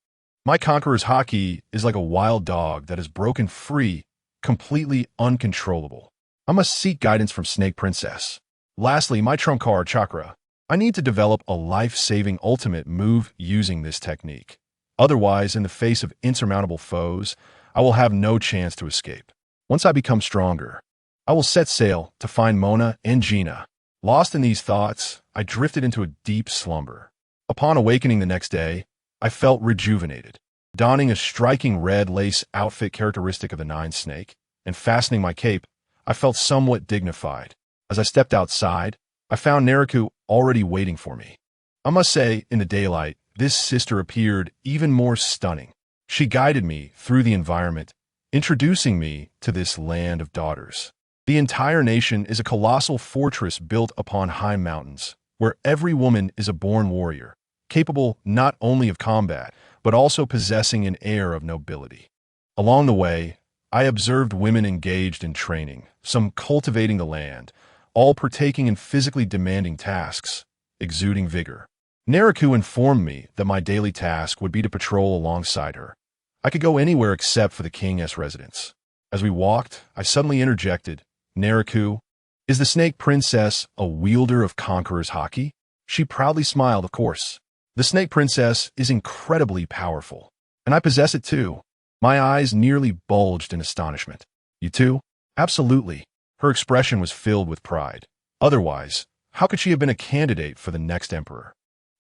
My Conqueror's Haki is like a wild dog that has broken free, completely uncontrollable. I must seek guidance from Snake Princess. Lastly, my trump card, Chakra. I need to develop a life-saving ultimate move using this technique. Otherwise, in the face of insurmountable foes, I will have no chance to escape. Once I become stronger, I will set sail to find Mona and Gina. Lost in these thoughts, I drifted into a deep slumber. Upon awakening the next day, I felt rejuvenated. Donning a striking red lace outfit characteristic of the Nine Snake and fastening my cape, I felt somewhat dignified. As I stepped outside, I found Nariku already waiting for me. I must say, in the daylight, this sister appeared even more stunning. She guided me through the environment, introducing me to this land of daughters. The entire nation is a colossal fortress built upon high mountains, where every woman is a born warrior, capable not only of combat, but also possessing an air of nobility. Along the way, I observed women engaged in training, some cultivating the land, all partaking in physically demanding tasks, exuding vigor. Nariku informed me that my daily task would be to patrol alongside her. I could go anywhere except for the King's residence. As we walked, I suddenly interjected, "Nariku, is the Snake Princess a wielder of Conqueror's Haki?" She proudly smiled, "Of course. The Snake Princess is incredibly powerful, and I possess it too." My eyes nearly bulged in astonishment. "You too?" "Absolutely." Her expression was filled with pride. Otherwise, how could she have been a candidate for the next emperor?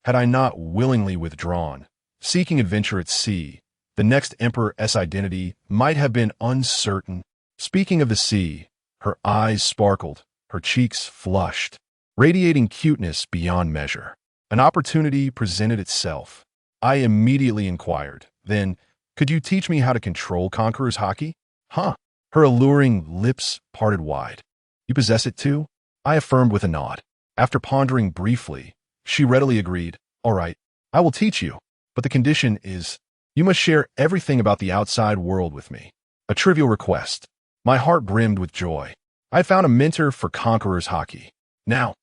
Had I not willingly withdrawn, seeking adventure at sea, the next emperor's identity might have been uncertain. Speaking of the sea, her eyes sparkled, her cheeks flushed, radiating cuteness beyond measure. An opportunity presented itself. I immediately inquired, "Then, could you teach me how to control Conqueror's Haki?" "Huh." Her alluring lips parted wide. "You possess it too?" I affirmed with a nod. After pondering briefly, she readily agreed, "All right, I will teach you, but the condition is, you must share everything about the outside world with me." A trivial request. My heart brimmed with joy. I had found a mentor for Conqueror's Haki. Now,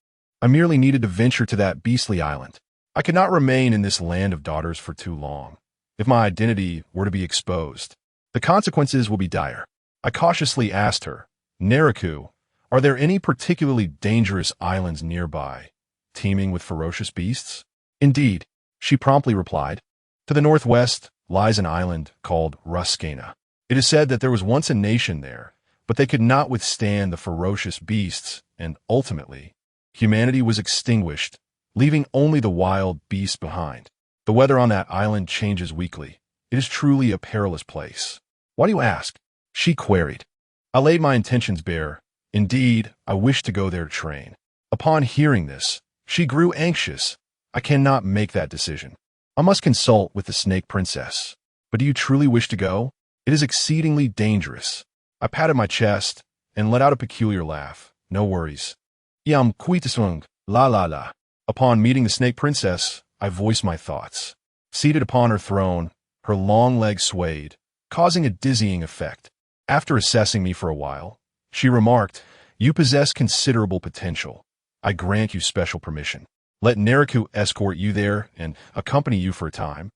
I merely needed to venture to that beastly island. I could not remain in this land of daughters for too long. If my identity were to be exposed, the consequences will be dire. I cautiously asked her, "Nariku, are there any particularly dangerous islands nearby, teeming with ferocious beasts?" "Indeed," she promptly replied. "To the northwest lies an island called Ruskana. It is said that there was once a nation there, but they could not withstand the ferocious beasts, and ultimately, humanity was extinguished, leaving only the wild beasts behind. The weather on that island changes weekly. It is truly a perilous place." "Why do you ask?" she queried. I laid my intentions bare. Indeed, I wished to go there to train. Upon hearing this, she grew anxious. "I cannot make that decision. I must consult with the Snake Princess. But do you truly wish to go? It is exceedingly dangerous." I patted my chest and let out a peculiar laugh. "No worries. Yam kuitasung, la la la." Upon meeting the Snake Princess, I voiced my thoughts. Seated upon her throne, her long legs swayed, causing a dizzying effect. After assessing me for a while, she remarked, "You possess considerable potential. I grant you special permission. Let Nariku escort you there and accompany you for a time,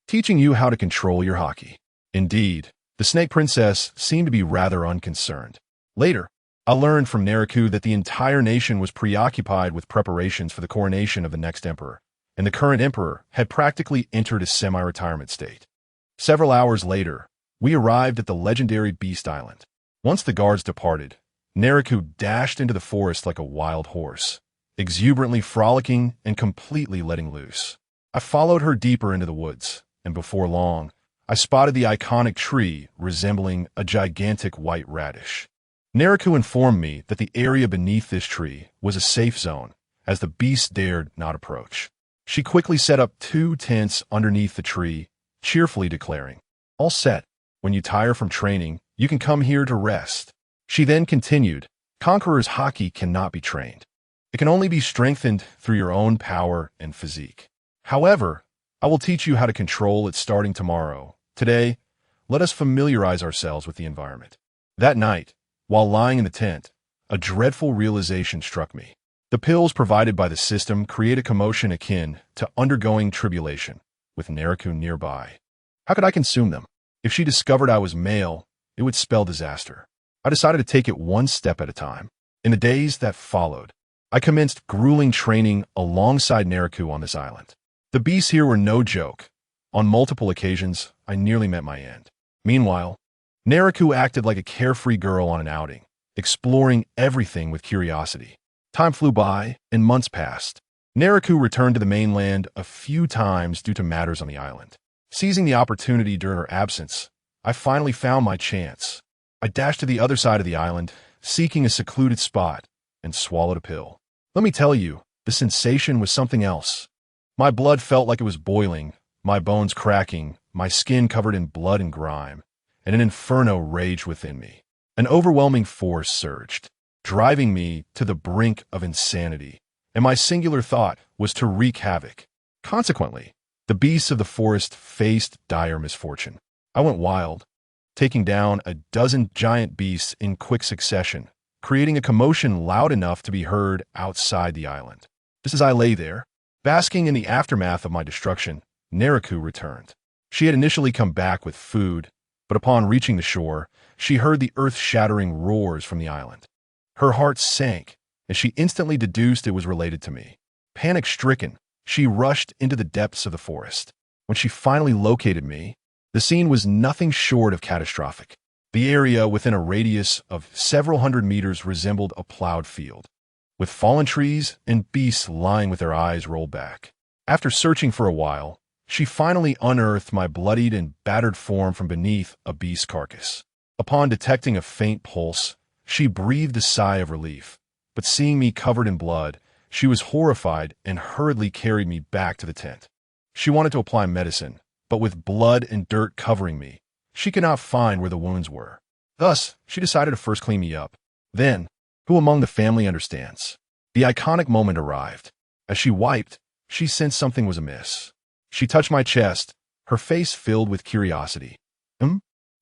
teaching you how to control your Haki." Indeed, the Snake Princess seemed to be rather unconcerned. Later, I learned from Nariku that the entire nation was preoccupied with preparations for the coronation of the next emperor, and the current emperor had practically entered a semi-retirement state. Several hours later, we arrived at the legendary Beast Island. Once the guards departed, Nariku dashed into the forest like a wild horse, exuberantly frolicking and completely letting loose. I followed her deeper into the woods, and before long, I spotted the iconic tree resembling a gigantic white radish. Nariku informed me that the area beneath this tree was a safe zone, as the beast dared not approach. She quickly set up 2 tents underneath the tree, cheerfully declaring, "All set. When you tire from training, you can come here to rest." She then continued, "Conqueror's Haki cannot be trained. It can only be strengthened through your own power and physique. However, I will teach you how to control it starting tomorrow. Today, let us familiarize ourselves with the environment." That night, while lying in the tent, a dreadful realization struck me. The pills provided by the system create a commotion akin to undergoing tribulation, with Nariku nearby. How could I consume them? If she discovered I was male, it would spell disaster. I decided to take it one step at a time. In the days that followed, I commenced grueling training alongside Nariku on this island. The beasts here were no joke. On multiple occasions, I nearly met my end. Meanwhile, Nariku acted like a carefree girl on an outing, exploring everything with curiosity. Time flew by, and months passed. Nariku returned to the mainland a few times due to matters on the island. Seizing the opportunity during her absence, I finally found my chance. I dashed to the other side of the island, seeking a secluded spot, and swallowed a pill. Let me tell you, the sensation was something else. My blood felt like it was boiling, my bones cracking, my skin covered in blood and grime, and an inferno raged within me. An overwhelming force surged, driving me to the brink of insanity, and my singular thought was to wreak havoc. Consequently, the beasts of the forest faced dire misfortune. I went wild, taking down a dozen giant beasts in quick succession, creating a commotion loud enough to be heard outside the island. Just as I lay there, basking in the aftermath of my destruction, Nariku returned. She had initially come back with food, but upon reaching the shore, she heard the earth-shattering roars from the island. Her heart sank, and she instantly deduced it was related to me. Panic-stricken, she rushed into the depths of the forest. When she finally located me, the scene was nothing short of catastrophic. The area within a radius of several hundred meters resembled a plowed field, with fallen trees and beasts lying with their eyes rolled back. After searching for a while, she finally unearthed my bloodied and battered form from beneath a beast carcass. Upon detecting a faint pulse, she breathed a sigh of relief, but seeing me covered in blood, she was horrified and hurriedly carried me back to the tent. She wanted to apply medicine, but with blood and dirt covering me, she could not find where the wounds were. Thus, she decided to first clean me up. Then, who among the family understands? The iconic moment arrived. As she wiped, she sensed something was amiss. She touched my chest, her face filled with curiosity.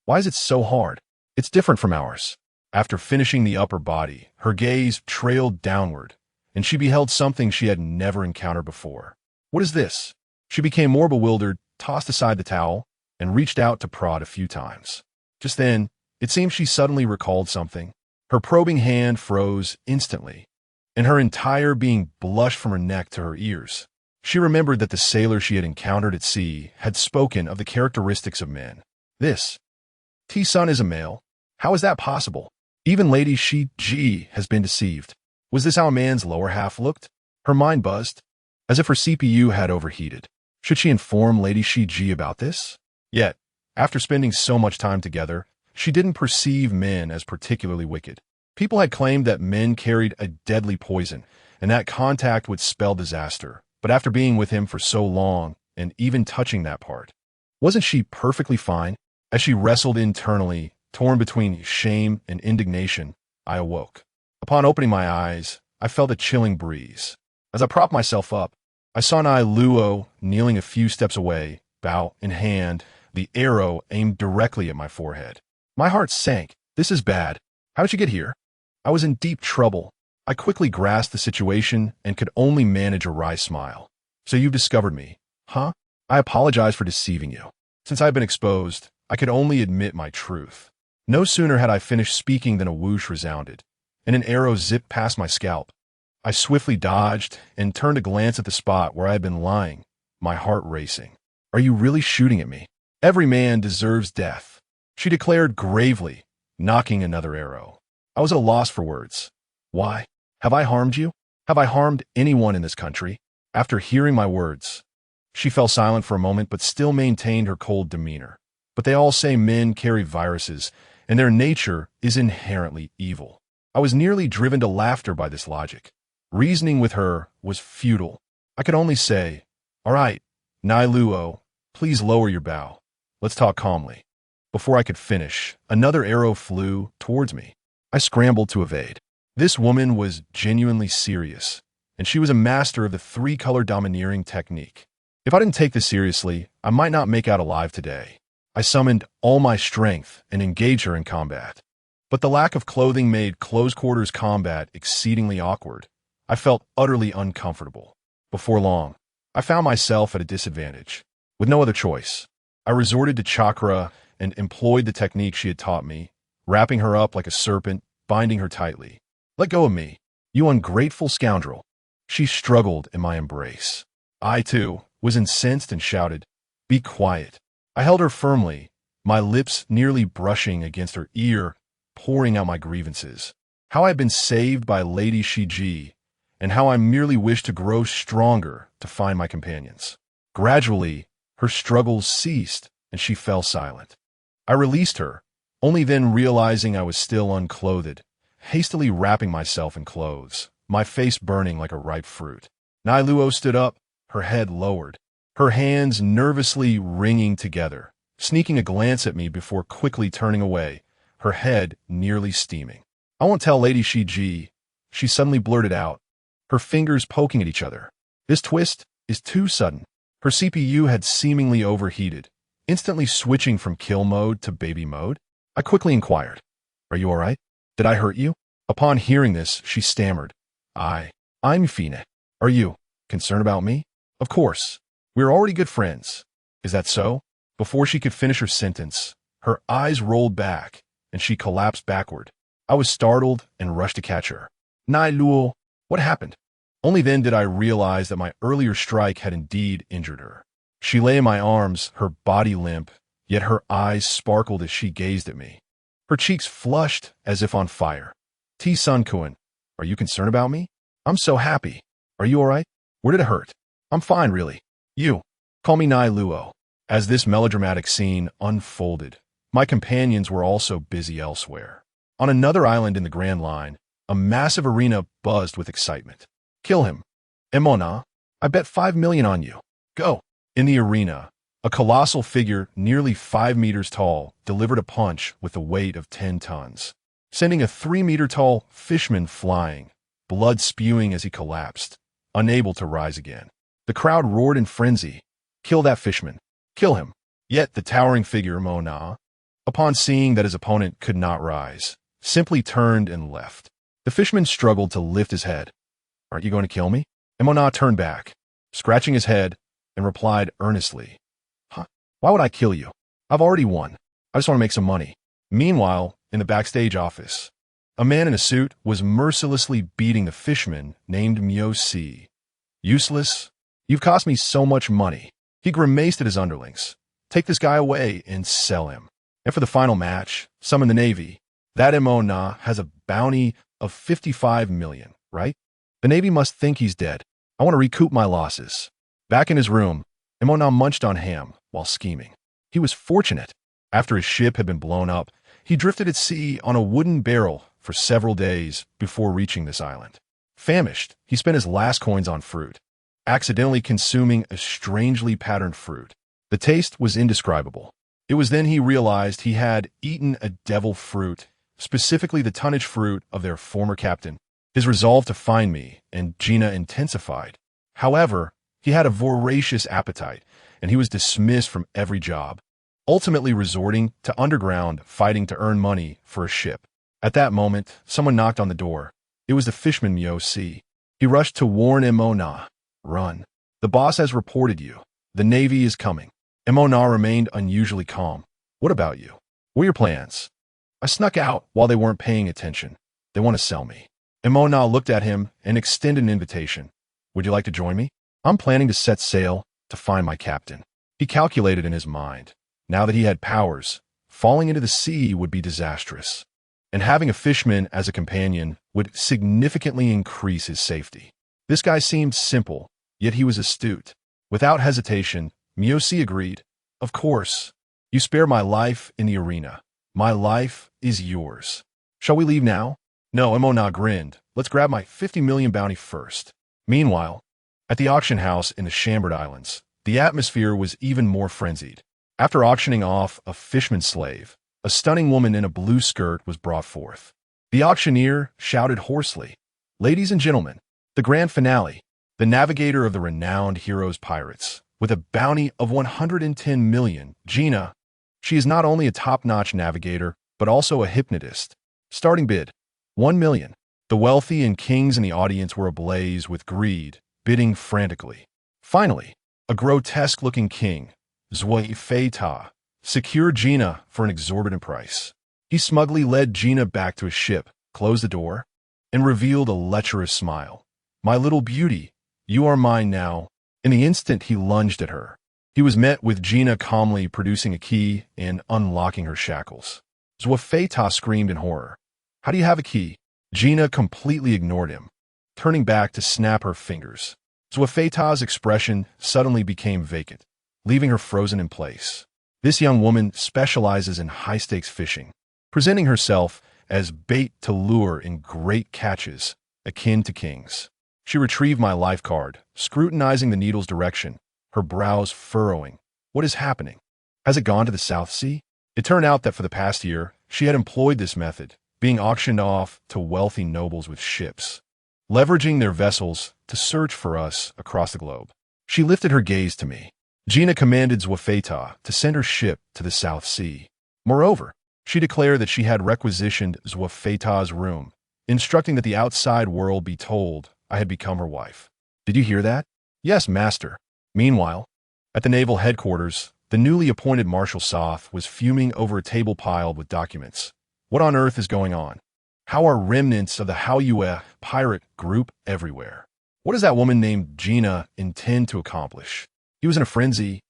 Why is it so hard? It's different from ours. After finishing the upper body, her gaze trailed downward, and she beheld something she had never encountered before. What is this? She became more bewildered, tossed aside the towel, and reached out to prod a few times. Just then, it seemed she suddenly recalled something. Her probing hand froze instantly, and her entire being blushed from her neck to her ears. She remembered that the sailor she had encountered at sea had spoken of the characteristics of men. This T-Sun is a male. How is that possible? Even Lady Shi-Ji has been deceived. Was this how a man's lower half looked? Her mind buzzed, as if her CPU had overheated. Should she inform Lady Shi-Ji about this? Yet, after spending so much time together, she didn't perceive men as particularly wicked. People had claimed that men carried a deadly poison, and that contact would spell disaster. But after being with him for so long, and even touching that part, wasn't she perfectly fine? As she wrestled internally, torn between shame and indignation, I awoke. Upon opening my eyes, I felt a chilling breeze. As I propped myself up, I saw Nai Luo kneeling a few steps away, bow in hand, the arrow aimed directly at my forehead. My heart sank. This is bad. How did you get here? I was in deep trouble. I quickly grasped the situation and could only manage a wry smile. So you've discovered me, huh? I apologize for deceiving you. Since I've been exposed, I could only admit my truth. No sooner had I finished speaking than a whoosh resounded, and an arrow zipped past my scalp. I swiftly dodged and turned to glance at the spot where I had been lying, my heart racing. Are you really shooting at me? Every man deserves death, she declared gravely, knocking another arrow. I was at a loss for words. Why? Have I harmed you? Have I harmed anyone in this country? After hearing my words, She fell silent for a moment but still maintained her cold demeanor. But they all say men carry viruses, and their nature is inherently evil. I was nearly driven to laughter by this logic. Reasoning with her was futile. I could only say, "All right, Nai Luo, please lower your bow. Let's talk calmly." Before I could finish, another arrow flew towards me. I scrambled to evade. This woman was genuinely serious, and she was a master of the three-color domineering technique. If I didn't take this seriously, I might not make out alive today. I summoned all my strength and engaged her in combat. But the lack of clothing made close-quarters combat exceedingly awkward. I felt utterly uncomfortable. Before long, I found myself at a disadvantage. With no other choice, I resorted to chakra and employed the technique she had taught me, wrapping her up like a serpent, binding her tightly. "Let go of me, you ungrateful scoundrel." She struggled in my embrace. I, too, was incensed and shouted, "Be quiet." I held her firmly, my lips nearly brushing against her ear, pouring out my grievances. How I had been saved by Lady Shiji, and how I merely wished to grow stronger to find my companions. Gradually, her struggles ceased, and she fell silent. I released her, only then realizing I was still unclothed, hastily wrapping myself in clothes, my face burning like a ripe fruit. Nai Luo stood up, her head lowered, her hands nervously wringing together, sneaking a glance at me before quickly turning away, her head nearly steaming. "I won't tell Lady Shiji," she suddenly blurted out, her fingers poking at each other. "This twist is too sudden." Her CPU had seemingly overheated, instantly switching from kill mode to baby mode. I quickly inquired, "Are you all right? Did I hurt you?" Upon hearing this, she stammered, I'm Fine. Are you concerned about me?" "Of course. We're already good friends." "Is that so?" Before she could finish her sentence, her eyes rolled back, and she collapsed backward. I was startled and rushed to catch her. "Nai Luo, what happened?" Only then did I realize that my earlier strike had indeed injured her. She lay in my arms, her body limp, yet her eyes sparkled as she gazed at me. Her cheeks flushed as if on fire. "T-Sun-kun, are you concerned about me? I'm so happy. Are you all right? Where did it hurt?" "I'm fine, really. You, call me Nai Luo." As this melodramatic scene unfolded, my companions were also busy elsewhere. On another island in the Grand Line, a massive arena buzzed with excitement. "Kill him. Emona, I bet 5 million on you. Go." In the arena, a colossal figure nearly 5 meters tall delivered a punch with the weight of 10 tons, sending a 3-meter-tall fishman flying, blood spewing as he collapsed, unable to rise again. The crowd roared in frenzy. "Kill that fishman. Kill him." Yet the towering figure, Mona, upon seeing that his opponent could not rise, simply turned and left. The fishman struggled to lift his head. "Aren't you going to kill me?" And Mona turned back, scratching his head, and replied earnestly, "Why would I kill you? I've already won. I just want to make some money." Meanwhile, in the backstage office, a man in a suit was mercilessly beating the fishman named Myo Si. "Useless? You've cost me so much money." He grimaced at his underlings. "Take this guy away and sell him. And for the final match, summon the Navy. That Mo Na has a bounty of 55 million, right? The Navy must think he's dead. I want to recoup my losses." Back in his room, Mo Na munched on ham while scheming. He was fortunate. After his ship had been blown up, he drifted at sea on a wooden barrel for several days before reaching this island. Famished, he spent his last coins on fruit, accidentally consuming a strangely patterned fruit. The taste was indescribable. It was then he realized he had eaten a devil fruit, specifically the tonnage fruit of their former captain. His resolve to find me and Gina intensified. However, he had a voracious appetite, and he was dismissed from every job, ultimately resorting to underground fighting to earn money for a ship. At that moment, someone knocked on the door. It was the fishman Myo Si. He rushed to warn Emona. "Run. The boss has reported you. The Navy is coming." Emona remained unusually calm. "What about you? What are your plans?" "I snuck out while they weren't paying attention. They want to sell me." Emona looked at him and extended an invitation. "Would you like to join me? I'm planning to set sail to find my captain." He calculated in his mind. Now that he had powers, falling into the sea would be disastrous, and having a fishman as a companion would significantly increase his safety. This guy seemed simple, yet he was astute. Without hesitation, Miyoshi agreed. Of course. You spare my life in the arena. My life is yours. Shall we leave now? No, Emona grinned. Let's grab my 50 million bounty first. Meanwhile, at the auction house in the Chambord Islands, the atmosphere was even more frenzied. After auctioning off a fisherman's slave, a stunning woman in a blue skirt was brought forth. The auctioneer shouted hoarsely, "Ladies and gentlemen, the grand finale, the navigator of the renowned heroes pirates, with a bounty of 110 million, Gina. She is not only a top-notch navigator, but also a hypnotist. Starting bid, 1 million. The wealthy and kings in the audience were ablaze with greed, bidding frantically. Finally, a grotesque-looking king, Zui Feita, secured Gina for an exorbitant price. He smugly led Gina back to his ship, closed the door, and revealed a lecherous smile. "My little beauty, you are mine now." In the instant he lunged at her, he was met with Gina calmly producing a key and unlocking her shackles. Zwafeta screamed in horror. "How do you have a key?" Gina completely ignored him, turning back to snap her fingers. Zwafeta's expression suddenly became vacant, leaving her frozen in place. This young woman specializes in high-stakes fishing, presenting herself as bait to lure in great catches, akin to kings. She retrieved my life card, scrutinizing the needle's direction, her brows furrowing. "What is happening? Has it gone to the South Sea?" It turned out that for the past year, she had employed this method, being auctioned off to wealthy nobles with ships, leveraging their vessels to search for us across the globe. She lifted her gaze to me. Gina commanded Zwafeta to send her ship to the South Sea. Moreover, she declared that she had requisitioned Zwafeta's room, instructing that the outside world be told I had become her wife. "Did you hear that?" "Yes, master." Meanwhile, at the naval headquarters, the newly appointed Marshal Soth was fuming over a table piled with documents. What on earth is going on? How are remnants of the Haoyue pirate group everywhere? What does that woman named Gina intend to accomplish? He was in a frenzy,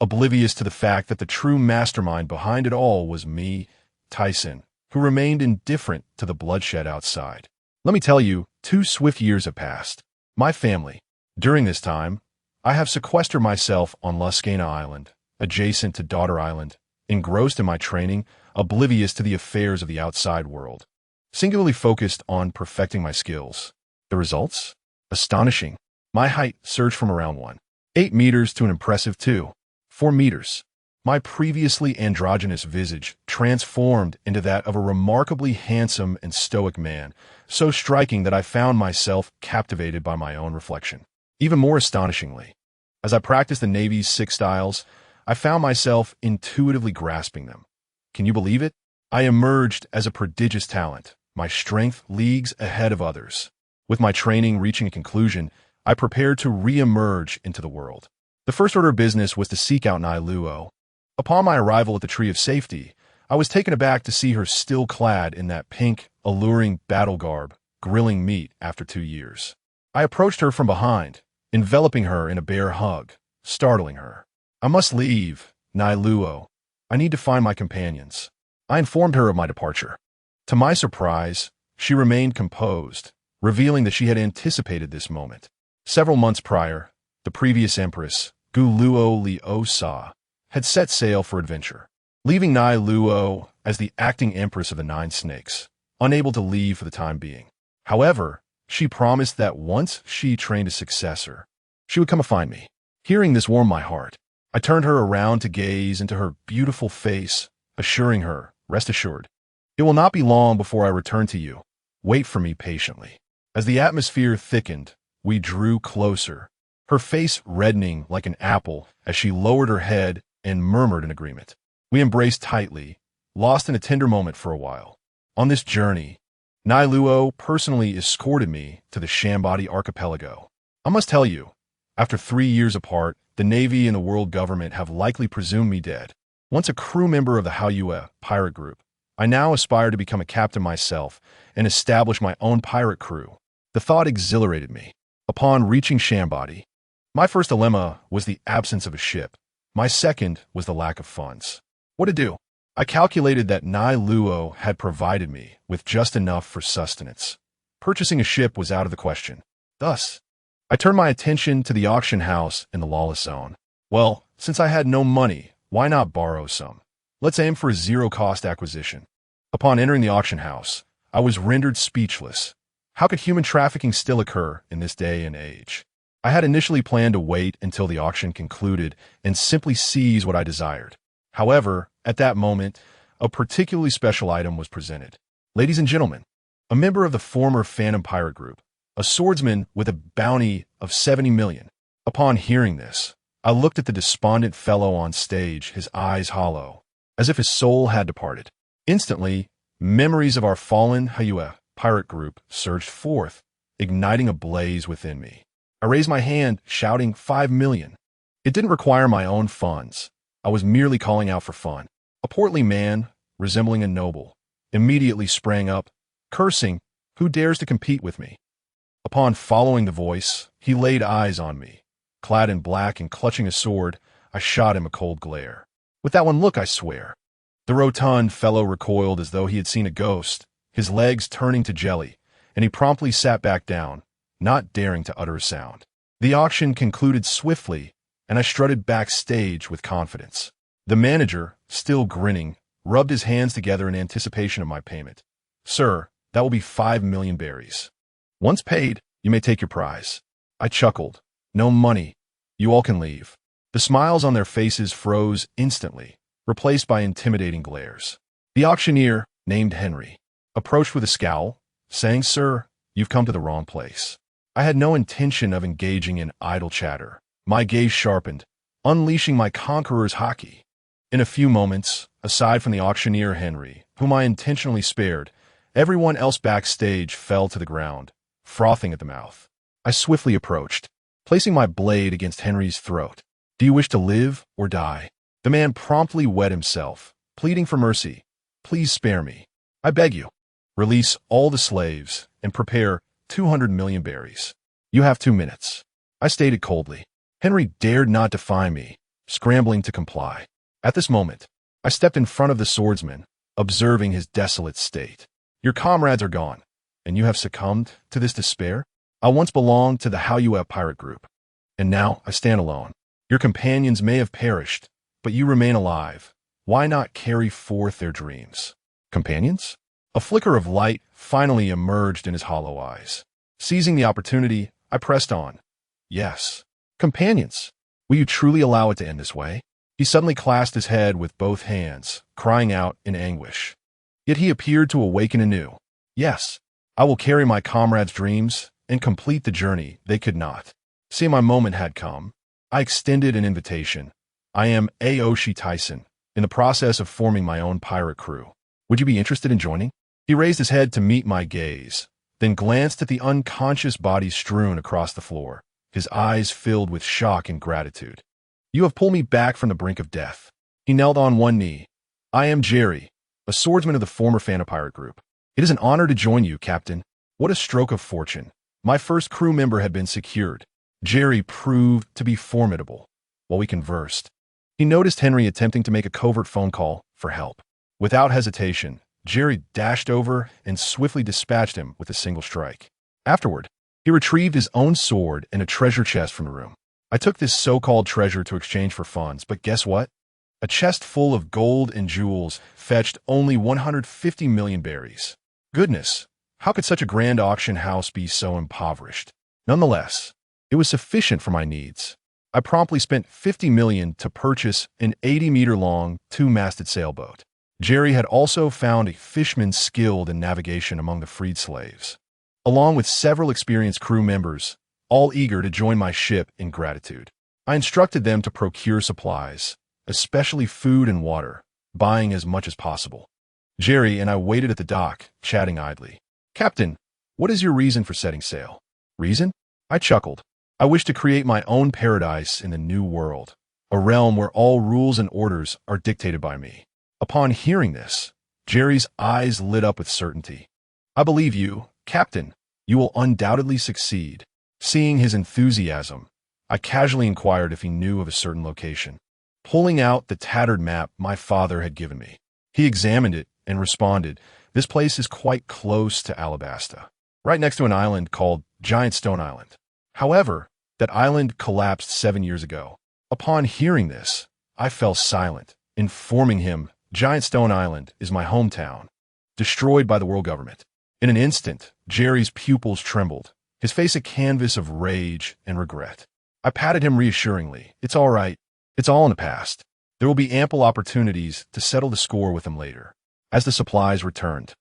oblivious to the fact that the true mastermind behind it all was me, Tyson, who remained indifferent to the bloodshed outside. Let me tell you, 2 swift years have passed. My family. During this time, I have sequestered myself on Luscana Island, adjacent to Daughter Island, engrossed in my training, oblivious to the affairs of the outside world, singularly focused on perfecting my skills. The results? Astonishing. My height surged from around 1.8 meters to an impressive 2.4 meters. My previously androgynous visage transformed into that of a remarkably handsome and stoic man, so striking that I found myself captivated by my own reflection. Even more astonishingly, as I practiced the Navy's 6 styles, I found myself intuitively grasping them. Can you believe it? I emerged as a prodigious talent, my strength leagues ahead of others. With my training reaching a conclusion, I prepared to re-emerge into the world. The first order of business was to seek out Nai Luo. Upon my arrival at the Tree of Safety, I was taken aback to see her still clad in that pink, alluring battle garb, grilling meat after 2 years. I approached her from behind, enveloping her in a bear hug, startling her. "I must leave, Nai Luo. I need to find my companions." I informed her of my departure. To my surprise, she remained composed, revealing that she had anticipated this moment. Several months prior, the previous empress, Gu Luo Liosa, had set sail for adventure, leaving Nai Luo as the acting empress of the 9 snakes, unable to leave for the time being. However, she promised that once she trained a successor, she would come and find me. Hearing this warmed my heart. I turned her around to gaze into her beautiful face, assuring her, "Rest assured, it will not be long before I return to you. Wait for me patiently." As the atmosphere thickened, we drew closer, her face reddening like an apple as she lowered her head and murmured in agreement. We embraced tightly, lost in a tender moment for a while. On this journey, Nai Luo personally escorted me to the Shambadi archipelago. I must tell you, after 3 years apart, the Navy and the world government have likely presumed me dead. Once a crew member of the Haoyue pirate group, I now aspire to become a captain myself and establish my own pirate crew. The thought exhilarated me. Upon reaching Shambadi, my first dilemma was the absence of a ship. My second was the lack of funds. What to do? I calculated that Nai Luo had provided me with just enough for sustenance. Purchasing a ship was out of the question. Thus, I turned my attention to the auction house in the lawless zone. Well, since I had no money, why not borrow some? Let's aim for a zero-cost acquisition. Upon entering the auction house, I was rendered speechless. How could human trafficking still occur in this day and age? I had initially planned to wait until the auction concluded and simply seize what I desired. However, at that moment, a particularly special item was presented. Ladies and gentlemen, a member of the former Phantom Pirate Group, a swordsman with a bounty of 70 million. Upon hearing this, I looked at the despondent fellow on stage, his eyes hollow, as if his soul had departed. Instantly, memories of our fallen Haki pirate group surged forth, igniting a blaze within me. I raised my hand, shouting 5 million. It didn't require my own funds. I was merely calling out for fun. A portly man, resembling a noble, immediately sprang up, cursing, "Who dares to compete with me?" Upon following the voice, he laid eyes on me. Clad in black and clutching a sword, I shot him a cold glare. With that one look, I swear. The rotund fellow recoiled as though he had seen a ghost, his legs turning to jelly, and he promptly sat back down, not daring to utter a sound. The auction concluded swiftly, and I strutted backstage with confidence. The manager, still grinning, rubbed his hands together in anticipation of my payment. "Sir, that will be 5 million berries. Once paid, you may take your prize." I chuckled. "No money. You all can leave." The smiles on their faces froze instantly, replaced by intimidating glares. The auctioneer, named Henry, approached with a scowl, saying, "Sir, you've come to the wrong place." I had no intention of engaging in idle chatter. My gaze sharpened, unleashing my conqueror's Haki. In a few moments, aside from the auctioneer Henry, whom I intentionally spared, everyone else backstage fell to the ground, frothing at the mouth. I swiftly approached, placing my blade against Henry's throat. "Do you wish to live or die?" The man promptly wet himself, pleading for mercy. "Please spare me. I beg you. Release all the slaves and prepare 200 million berries. You have 2 minutes." I stated coldly. Henry dared not defy me, scrambling to comply. At this moment, I stepped in front of the swordsman, observing his desolate state. "Your comrades are gone, and you have succumbed to this despair? I once belonged to the Haki pirate group, and now I stand alone. Your companions may have perished, but you remain alive. Why not carry forth their dreams?" "Companions?" A flicker of light finally emerged in his hollow eyes. Seizing the opportunity, I pressed on. "Yes. Companions. Will you truly allow it to end this way?" He suddenly clasped his head with both hands, crying out in anguish. Yet he appeared to awaken anew. "Yes, I will carry my comrades' dreams and complete the journey they could not." See, my moment had come. I extended an invitation. "I am Aoshi Tyson, in the process of forming my own pirate crew. Would you be interested in joining?" He raised his head to meet my gaze, then glanced at the unconscious body strewn across the floor, his eyes filled with shock and gratitude. "You have pulled me back from the brink of death." He knelt on one knee. "I am Jerry, a swordsman of the former Phantom Pirate Group. It is an honor to join you, Captain." What a stroke of fortune. My first crew member had been secured. Jerry proved to be formidable. While we conversed, he noticed Henry attempting to make a covert phone call for help. Without hesitation, Jerry dashed over and swiftly dispatched him with a single strike. Afterward, he retrieved his own sword and a treasure chest from the room. I took this so-called treasure to exchange for funds, but guess what? A chest full of gold and jewels fetched only 150 million berries. Goodness, how could such a grand auction house be so impoverished? Nonetheless, it was sufficient for my needs. I promptly spent 50 million to purchase an 80-meter-long, 2-masted sailboat. Jerry had also found a fisherman skilled in navigation among the freed slaves, along with several experienced crew members, all eager to join my ship in gratitude. I instructed them to procure supplies, especially food and water, buying as much as possible. Jerry and I waited at the dock, chatting idly. "Captain, what is your reason for setting sail?" "Reason?" I chuckled. "I wish to create my own paradise in the new world, a realm where all rules and orders are dictated by me." Upon hearing this, Jerry's eyes lit up with certainty. "I believe you, Captain. You will undoubtedly succeed." Seeing his enthusiasm, I casually inquired if he knew of a certain location. Pulling out the tattered map my father had given me, he examined it and responded, "This place is quite close to Alabasta, right next to an island called Giant Stone Island." However, that island collapsed 7 years ago. Upon hearing this, I fell silent, informing him Giant Stone Island is my hometown, destroyed by the world government. In an instant, Jerry's pupils trembled, his face a canvas of rage and regret. I patted him reassuringly. It's all right. It's all in the past. There will be ample opportunities to settle the score with him later. As the supplies returned,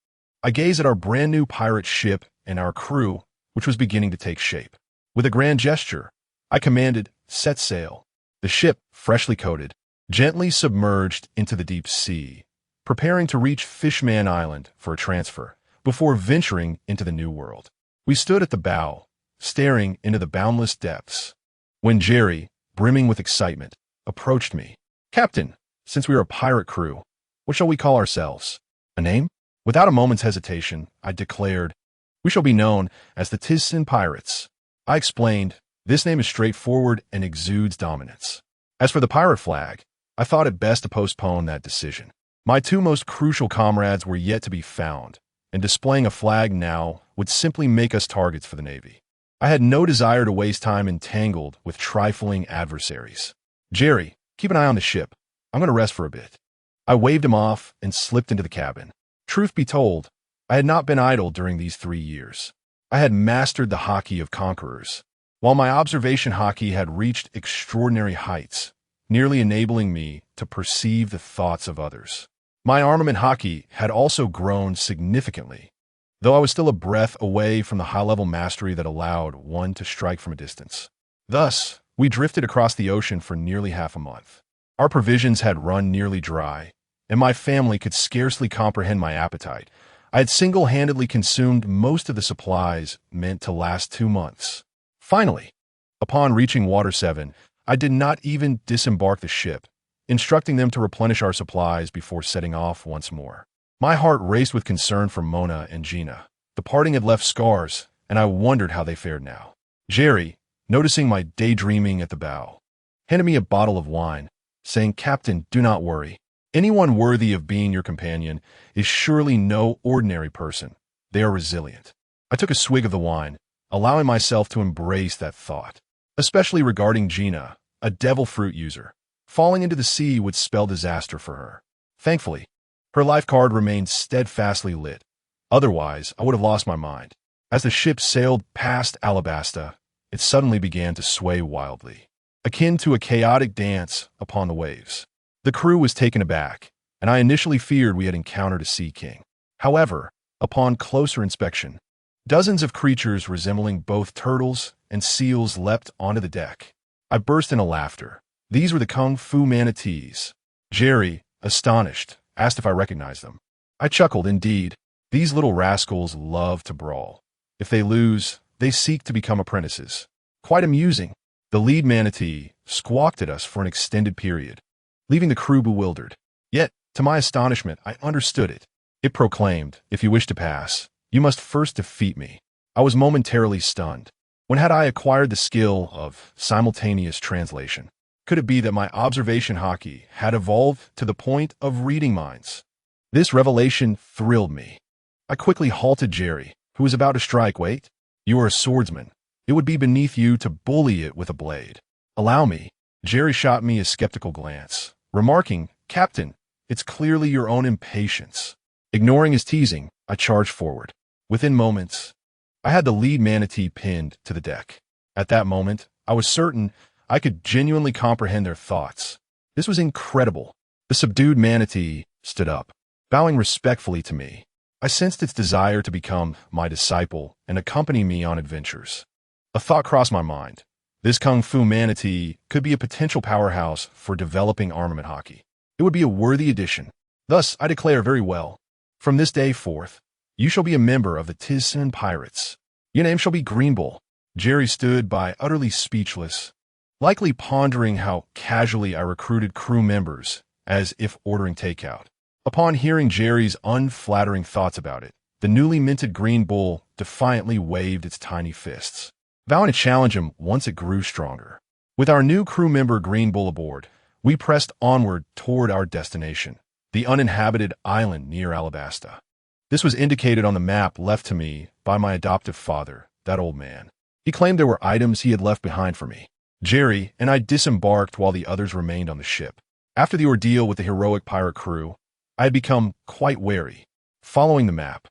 I gazed at our brand new pirate ship and our crew, which was beginning to take shape. With a grand gesture, I commanded, set sail. The ship, freshly coated, gently submerged into the deep sea, preparing to reach Fishman Island for a transfer before venturing into the new world. We stood at the bow, staring into the boundless depths, when Jerry, brimming with excitement, approached me. Captain, since we are a pirate crew, what shall we call ourselves? A name? Without a moment's hesitation, I declared, we shall be known as the Tizsin Pirates. I explained, this name is straightforward and exudes dominance. As for the pirate flag, I thought it best to postpone that decision. My two most crucial comrades were yet to be found, and displaying a flag now would simply make us targets for the Navy. I had no desire to waste time entangled with trifling adversaries. Jerry, keep an eye on the ship. I'm going to rest for a bit. I waved him off and slipped into the cabin. Truth be told, I had not been idle during these 3 years. I had mastered the Haki of conquerors, while my observation Haki had reached extraordinary heights, nearly enabling me to perceive the thoughts of others. My armament Haki had also grown significantly, though I was still a breath away from the high-level mastery that allowed one to strike from a distance. Thus, we drifted across the ocean for nearly half a month. Our provisions had run nearly dry, and my family could scarcely comprehend my appetite. I had single-handedly consumed most of the supplies meant to last 2 months. Finally, upon reaching Water 7, I did not even disembark the ship, instructing them to replenish our supplies before setting off once more. My heart raced with concern for Mona and Gina. The parting had left scars, and I wondered how they fared now. Jerry, noticing my daydreaming at the bow, handed me a bottle of wine, saying, Captain, do not worry. Anyone worthy of being your companion is surely no ordinary person. They are resilient. I took a swig of the wine, allowing myself to embrace that thought, especially regarding Gina, a devil fruit user. Falling into the sea would spell disaster for her. Thankfully, her life card remained steadfastly lit. Otherwise, I would have lost my mind. As the ship sailed past Alabasta, it suddenly began to sway wildly, akin to a chaotic dance upon the waves. The crew was taken aback, and I initially feared we had encountered a sea king. However, upon closer inspection, dozens of creatures resembling both turtles and seals leapt onto the deck. I burst into laughter. These were the Kung Fu manatees. Jerry, astonished, asked if I recognized them. I chuckled, indeed. These little rascals love to brawl. If they lose, they seek to become apprentices. Quite amusing. The lead manatee squawked at us for an extended period, leaving the crew bewildered. Yet, to my astonishment, I understood it. It proclaimed, if you wish to pass, you must first defeat me. I was momentarily stunned. When had I acquired the skill of simultaneous translation? Could it be that my observation Haki had evolved to the point of reading minds? This revelation thrilled me. I quickly halted Jerry, who was about to strike. Wait, you are a swordsman. It would be beneath you to bully it with a blade. Allow me. Jerry shot me a skeptical glance, remarking, Captain, it's clearly your own impatience. Ignoring his teasing, I charged forward. Within moments, I had the lead manatee pinned to the deck. At that moment, I was certain I could genuinely comprehend their thoughts. This was incredible. The subdued manatee stood up, bowing respectfully to me. I sensed its desire to become my disciple and accompany me on adventures. A thought crossed my mind. This Kung Fu manatee could be a potential powerhouse for developing armament Haki. It would be a worthy addition. Thus, I declare very well, from this day forth, you shall be a member of the Tizsin Pirates. Your name shall be Greenbull. Jerry stood by utterly speechless, likely pondering how casually I recruited crew members, as if ordering takeout. Upon hearing Jerry's unflattering thoughts about it, the newly minted Green Bull defiantly waved its tiny fists, vowing to challenge him once it grew stronger. With our new crew member Green Bull aboard, we pressed onward toward our destination, the uninhabited island near Alabasta. This was indicated on the map left to me by my adoptive father, that old man. He claimed there were items he had left behind for me. Jerry and I disembarked while the others remained on the ship. After the ordeal with the heroic pirate crew, I had become quite wary. Following the map,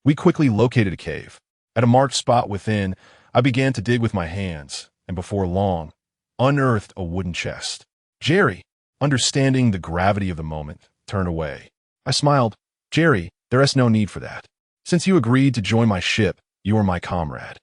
we quickly located a cave. At a marked spot within, I began to dig with my hands, and before long, unearthed a wooden chest. Jerry, understanding the gravity of the moment, turned away. I smiled. Jerry, there is no need for that. Since you agreed to join my ship, you are my comrade.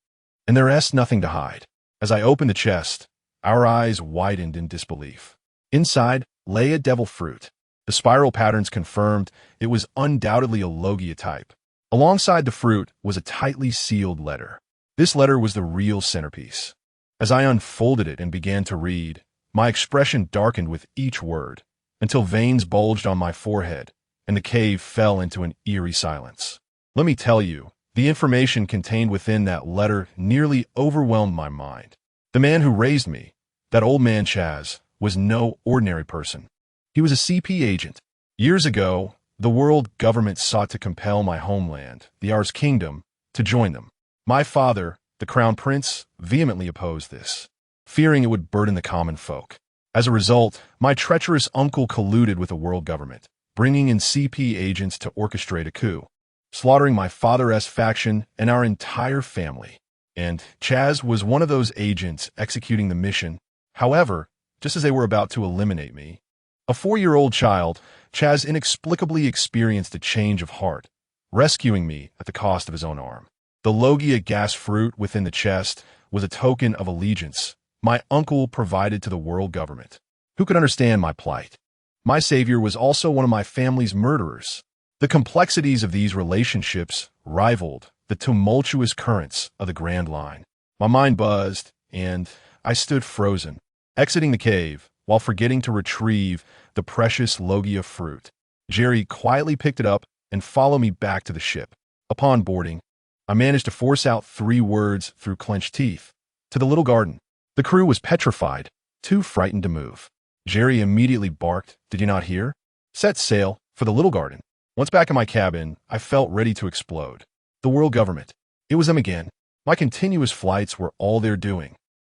And there is nothing to hide. As I opened the chest, our eyes widened in disbelief. Inside lay a devil fruit. The spiral patterns confirmed it was undoubtedly a Logia type. Alongside the fruit was a tightly sealed letter. This letter was the real centerpiece. As I unfolded it and began to read, my expression darkened with each word, until veins bulged on my forehead, and the cave fell into an eerie silence. Let me tell you, the information contained within that letter nearly overwhelmed my mind. The man who raised me, that old man Chaz, was no ordinary person. He was a CP agent. Years ago, the world government sought to compel my homeland, the Ars Kingdom, to join them. My father, the Crown Prince, vehemently opposed this, fearing it would burden the common folk. As a result, my treacherous uncle colluded with the world government, bringing in CP agents to orchestrate a coup, slaughtering my father's faction and our entire family. And Chaz was one of those agents executing the mission. However, just as they were about to eliminate me, a 4-year-old child, Chaz inexplicably experienced a change of heart, rescuing me at the cost of his own arm. The Logia gas fruit within the chest was a token of allegiance my uncle provided to the world government. Who could understand my plight? My savior was also one of my family's murderers. The complexities of these relationships rivaled the tumultuous currents of the Grand Line. My mind buzzed, and I stood frozen, exiting the cave while forgetting to retrieve the precious Logia fruit. Jerry quietly picked it up and followed me back to the ship. Upon boarding, I managed to force out 3 words through clenched teeth. To the little garden. The crew was petrified, too frightened to move. Jerry immediately barked, "Did you not hear? Set sail for the little garden." Once back in my cabin, I felt ready to explode. The world government. It was them again. My continuous flights were all they're doing.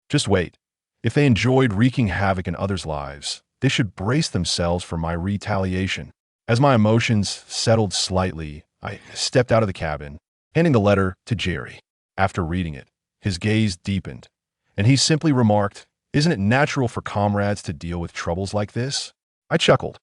Just wait. If they enjoyed wreaking havoc in others' lives, they should brace themselves for my retaliation. As my emotions settled slightly, I stepped out of the cabin, handing the letter to Jerry. After reading it, his gaze deepened, and he simply remarked, "Isn't it natural for comrades to deal with troubles like this?" I chuckled.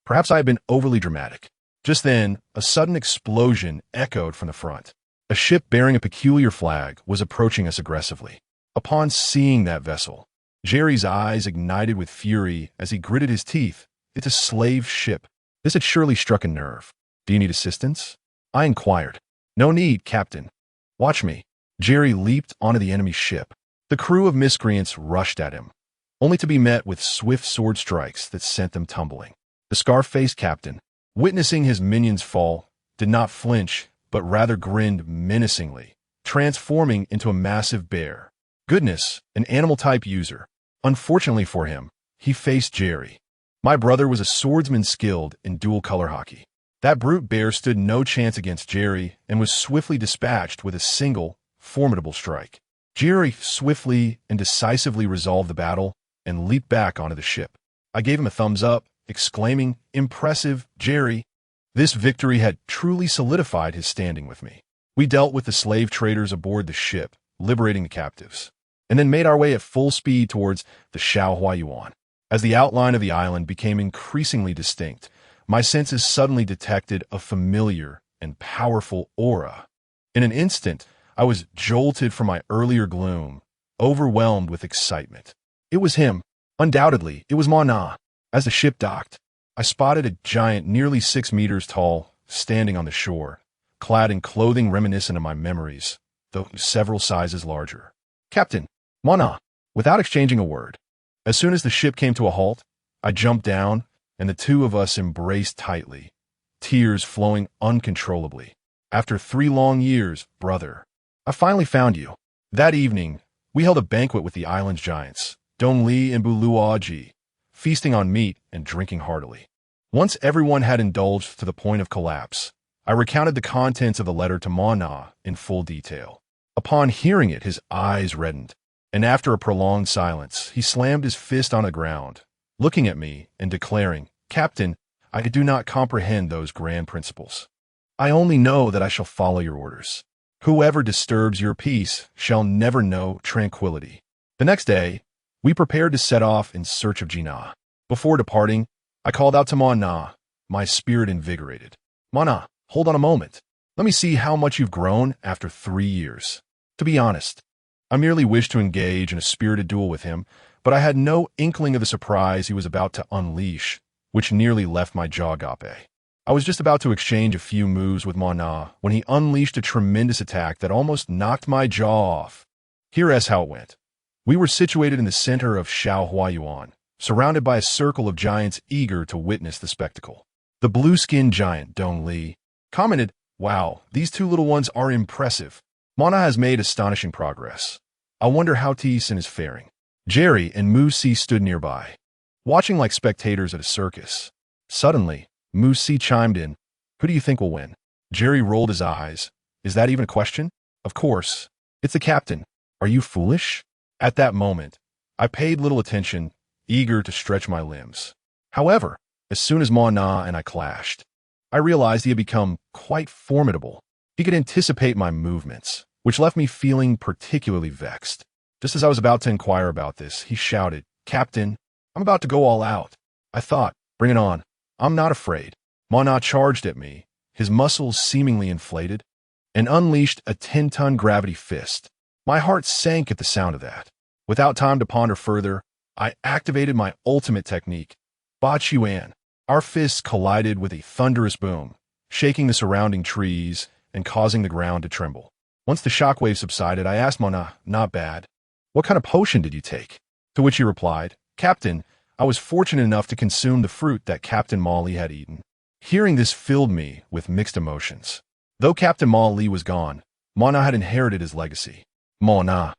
Perhaps I had been overly dramatic. Just then, a sudden explosion echoed from the front. A ship bearing a peculiar flag was approaching us aggressively. Upon seeing that vessel, Jerry's eyes ignited with fury as he gritted his teeth. It's a slave ship. This had surely struck a nerve. "Do you need assistance?" I inquired. "No need, Captain. Watch me." Jerry leaped onto the enemy ship. The crew of miscreants rushed at him, only to be met with swift sword strikes that sent them tumbling. The scar-faced captain, witnessing his minions fall, did not flinch, but rather grinned menacingly, transforming into a massive bear. Goodness, an animal-type user. Unfortunately for him, he faced Jerry. My brother was a swordsman skilled in dual-color Haki. That brute bear stood no chance against Jerry and was swiftly dispatched with a single, formidable strike. Jerry swiftly and decisively resolved the battle and leaped back onto the ship. I gave him a thumbs up, exclaiming, "Impressive, Jerry." This victory had truly solidified his standing with me. We dealt with the slave traders aboard the ship, liberating the captives, and then made our way at full speed towards the Shaohuayuan. As the outline of the island became increasingly distinct, my senses suddenly detected a familiar and powerful aura. In an instant, I was jolted from my earlier gloom, overwhelmed with excitement. It was him. Undoubtedly, it was Mana. As the ship docked, I spotted a giant nearly 6 meters tall, standing on the shore, clad in clothing reminiscent of my memories, though several sizes larger. "Captain, Mana," without exchanging a word. As soon as the ship came to a halt, I jumped down, and the two of us embraced tightly, tears flowing uncontrollably. "After 3 long years, brother, I finally found you." That evening, we held a banquet with the island's giants, Dongli and Buluaji, feasting on meat and drinking heartily. Once everyone had indulged to the point of collapse, I recounted the contents of the letter to Mana in full detail. Upon hearing it, his eyes reddened, and after a prolonged silence, he slammed his fist on the ground, looking at me and declaring, "Captain, I do not comprehend those grand principles. I only know that I shall follow your orders. Whoever disturbs your peace shall never know tranquility." The next day, we prepared to set off in search of Gina. Before departing, I called out to Mana, my spirit invigorated. "Mana, hold on a moment. Let me see how much you've grown after 3 years." To be honest, I merely wished to engage in a spirited duel with him, but I had no inkling of the surprise he was about to unleash, which nearly left my jaw agape. I was just about to exchange a few moves with Mana when he unleashed a tremendous attack that almost knocked my jaw off. Here's how it went. We were situated in the center of Shaohuayuan, surrounded by a circle of giants eager to witness the spectacle. The blue-skinned giant, Dong Li, commented, "Wow, these two little ones are impressive. Mana has made astonishing progress. I wonder how Tison is faring." Jerry and Mu Si stood nearby, watching like spectators at a circus. Suddenly, Mu Si chimed in, "Who do you think will win?" Jerry rolled his eyes. "Is that even a question?" "Of course. It's the captain. Are you foolish?" At that moment, I paid little attention, eager to stretch my limbs. However, as soon as Mana and I clashed, I realized he had become quite formidable. He could anticipate my movements, which left me feeling particularly vexed. Just as I was about to inquire about this, he shouted, "Captain, I'm about to go all out." I thought, "Bring it on. I'm not afraid." Mana charged at me, his muscles seemingly inflated, and unleashed a 10-ton gravity fist. My heart sank at the sound of that. Without time to ponder further, I activated my ultimate technique, Ba Chuan. Our fists collided with a thunderous boom, shaking the surrounding trees and causing the ground to tremble. Once the shockwave subsided, I asked Mana, "Not bad. What kind of potion did you take?" To which he replied, "Captain, I was fortunate enough to consume the fruit that Captain Ma Li had eaten." Hearing this filled me with mixed emotions. Though Captain Ma Li was gone, Mana had inherited his legacy. Mana,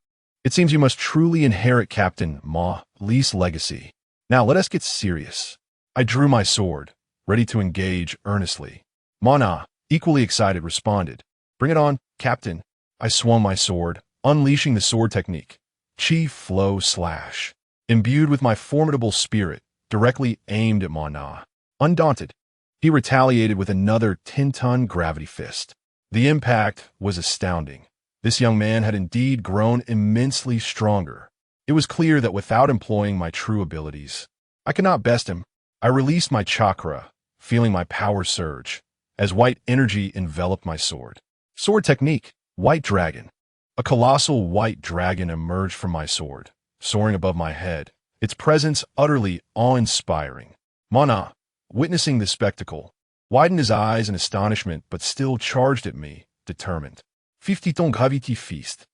it seems you must truly inherit Captain Ma Li's legacy. Now let us get serious. I drew my sword, ready to engage earnestly. Mana, equally excited, responded, "Bring it on, Captain." I swung my sword, unleashing the sword technique, Chi Flow Slash. Imbued with my formidable spirit, directly aimed at Mana. Undaunted, he retaliated with another 10-ton gravity fist. The impact was astounding. This young man had indeed grown immensely stronger. It was clear that without employing my true abilities, I could not best him. I released my chakra, feeling my power surge, as white energy enveloped my sword. Sword technique, White Dragon. A colossal white dragon emerged from my sword, soaring above my head, its presence utterly awe-inspiring. Mana, witnessing this spectacle, widened his eyes in astonishment but still charged at me, determined. 50-ton gravity fist.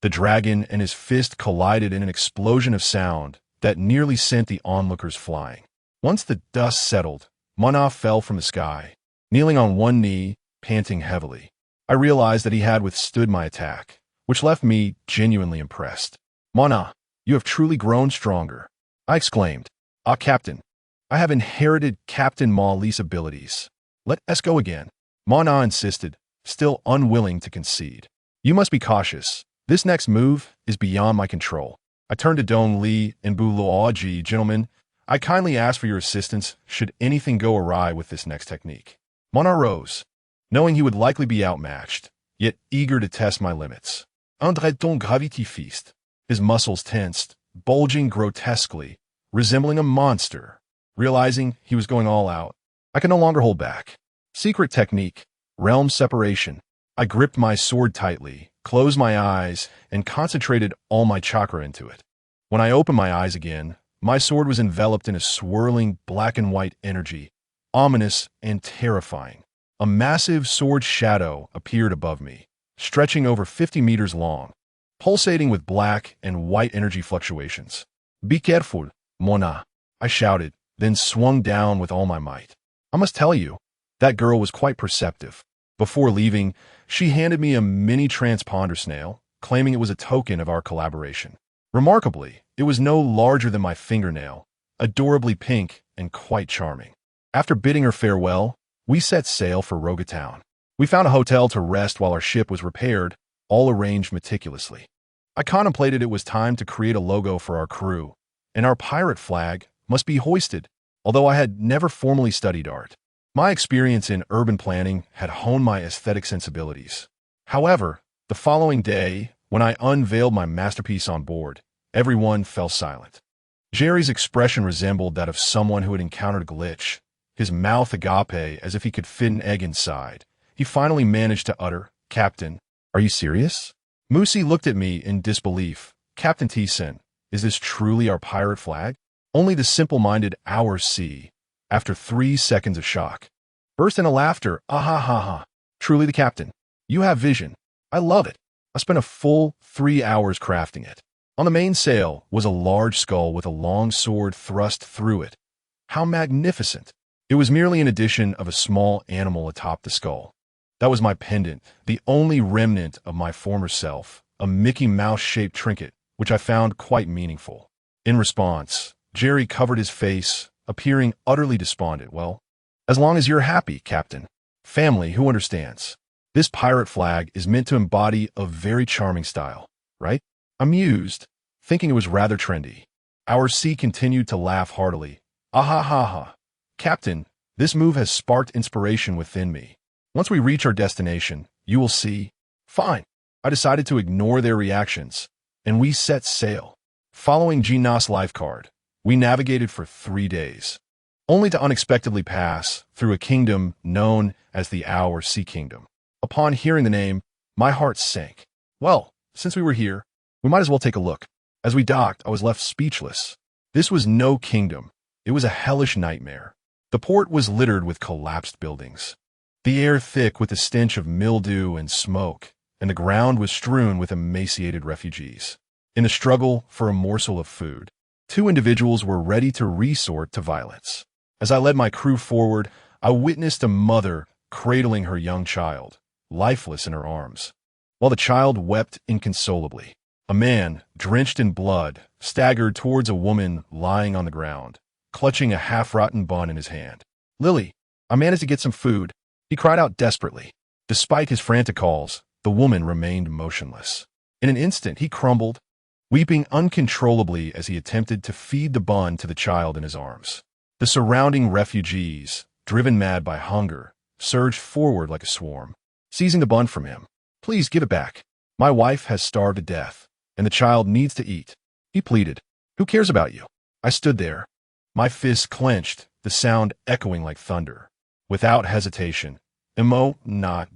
The dragon and his fist collided in an explosion of sound that nearly sent the onlookers flying. Once the dust settled, Mana fell from the sky, kneeling on one knee, panting heavily. I realized that he had withstood my attack, which left me genuinely impressed. "Mana, you have truly grown stronger," I exclaimed. "Ah, Captain, I have inherited Captain Ma Li's abilities. Let us go again." Mana insisted, still unwilling to concede. "You must be cautious. This next move is beyond my control." I turned to Dong Li and Bu Luoji. "Gentlemen, I kindly ask for your assistance should anything go awry with this next technique." Mana rose, knowing he would likely be outmatched, yet eager to test my limits. "100-ton gravity fist." His muscles tensed, bulging grotesquely, resembling a monster. Realizing he was going all out, I could no longer hold back. Secret technique, Realm Separation. I gripped my sword tightly, closed my eyes, and concentrated all my chakra into it. When I opened my eyes again, my sword was enveloped in a swirling black and white energy, ominous and terrifying. A massive sword shadow appeared above me, stretching over 50 meters long, pulsating with black and white energy fluctuations. "Be careful, Mona," I shouted, then swung down with all my might. I must tell you, that girl was quite perceptive. Before leaving, she handed me a mini transponder snail, claiming it was a token of our collaboration. Remarkably, it was no larger than my fingernail, adorably pink and quite charming. After bidding her farewell, we set sail for Rogatown. We found a hotel to rest while our ship was repaired, all arranged meticulously. I contemplated it was time to create a logo for our crew, and our pirate flag must be hoisted, although I had never formally studied art. My experience in urban planning had honed my aesthetic sensibilities. However, the following day, when I unveiled my masterpiece on board, everyone fell silent. Jerry's expression resembled that of someone who had encountered a glitch, his mouth agape as if he could fit an egg inside. He finally managed to utter, "Captain, are you serious?" Moosey looked at me in disbelief. "Captain T-Sen, is this truly our pirate flag?" Only the simple-minded Hours see, after 3 seconds of shock, burst into laughter. "Ah ha ha ha. Truly the captain. You have vision. I love it." I spent a full 3 hours crafting it. On the mainsail was a large skull with a long sword thrust through it. How magnificent! It was merely an addition of a small animal atop the skull. That was my pendant, the only remnant of my former self, a Mickey Mouse-shaped trinket, which I found quite meaningful. In response, Jerry covered his face, appearing utterly despondent. "Well, as long as you're happy, Captain. Family, who understands? This pirate flag is meant to embody a very charming style, right?" I mused, thinking it was rather trendy. Our C continued to laugh heartily. "Ah ha ha ha. Captain, this move has sparked inspiration within me. Once we reach our destination, you will see." Fine. I decided to ignore their reactions, and we set sail. Following Gina's life card, we navigated for 3 days, only to unexpectedly pass through a kingdom known as the Our Sea Kingdom. Upon hearing the name, my heart sank. Well, since we were here, we might as well take a look. As we docked, I was left speechless. This was no kingdom. It was a hellish nightmare. The port was littered with collapsed buildings, the air thick with the stench of mildew and smoke, and the ground was strewn with emaciated refugees. In the struggle for a morsel of food, 2 individuals were ready to resort to violence. As I led my crew forward, I witnessed a mother cradling her young child, lifeless in her arms, while the child wept inconsolably. A man, drenched in blood, staggered towards a woman lying on the ground, clutching a half-rotten bun in his hand. "Lily, I managed to get some food," he cried out desperately. Despite his frantic calls, the woman remained motionless. In an instant, he crumbled, weeping uncontrollably as he attempted to feed the bun to the child in his arms. The surrounding refugees, driven mad by hunger, surged forward like a swarm, seizing the bun from him. "Please give it back. My wife has starved to death, and the child needs to eat," he pleaded. "Who cares about you?" I stood there, my fists clenched, the sound echoing like thunder. Without hesitation, Emo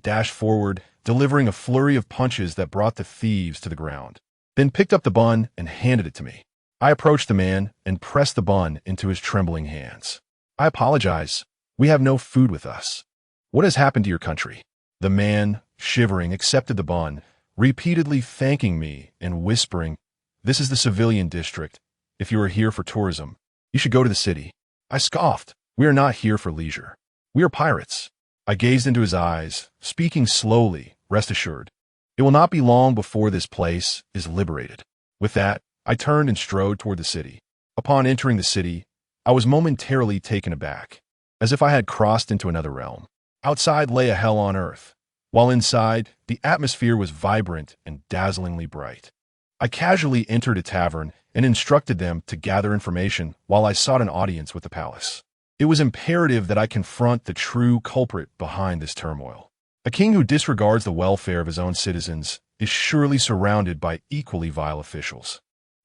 dashed forward, delivering a flurry of punches that brought the thieves to the ground, then picked up the bun and handed it to me. I approached the man and pressed the bun into his trembling hands. "I apologize. We have no food with us. What has happened to your country?" The man, shivering, accepted the bun, repeatedly thanking me and whispering, "This is the civilian district. If you are here for tourism, you should go to the city." I scoffed. "We are not here for leisure. We are pirates." I gazed into his eyes, speaking slowly, "Rest assured, it will not be long before this place is liberated." With that, I turned and strode toward the city. Upon entering the city, I was momentarily taken aback, as if I had crossed into another realm. Outside lay a hell on earth, while inside, the atmosphere was vibrant and dazzlingly bright. I casually entered a tavern and instructed them to gather information while I sought an audience with the palace. It was imperative that I confront the true culprit behind this turmoil. A king who disregards the welfare of his own citizens is surely surrounded by equally vile officials.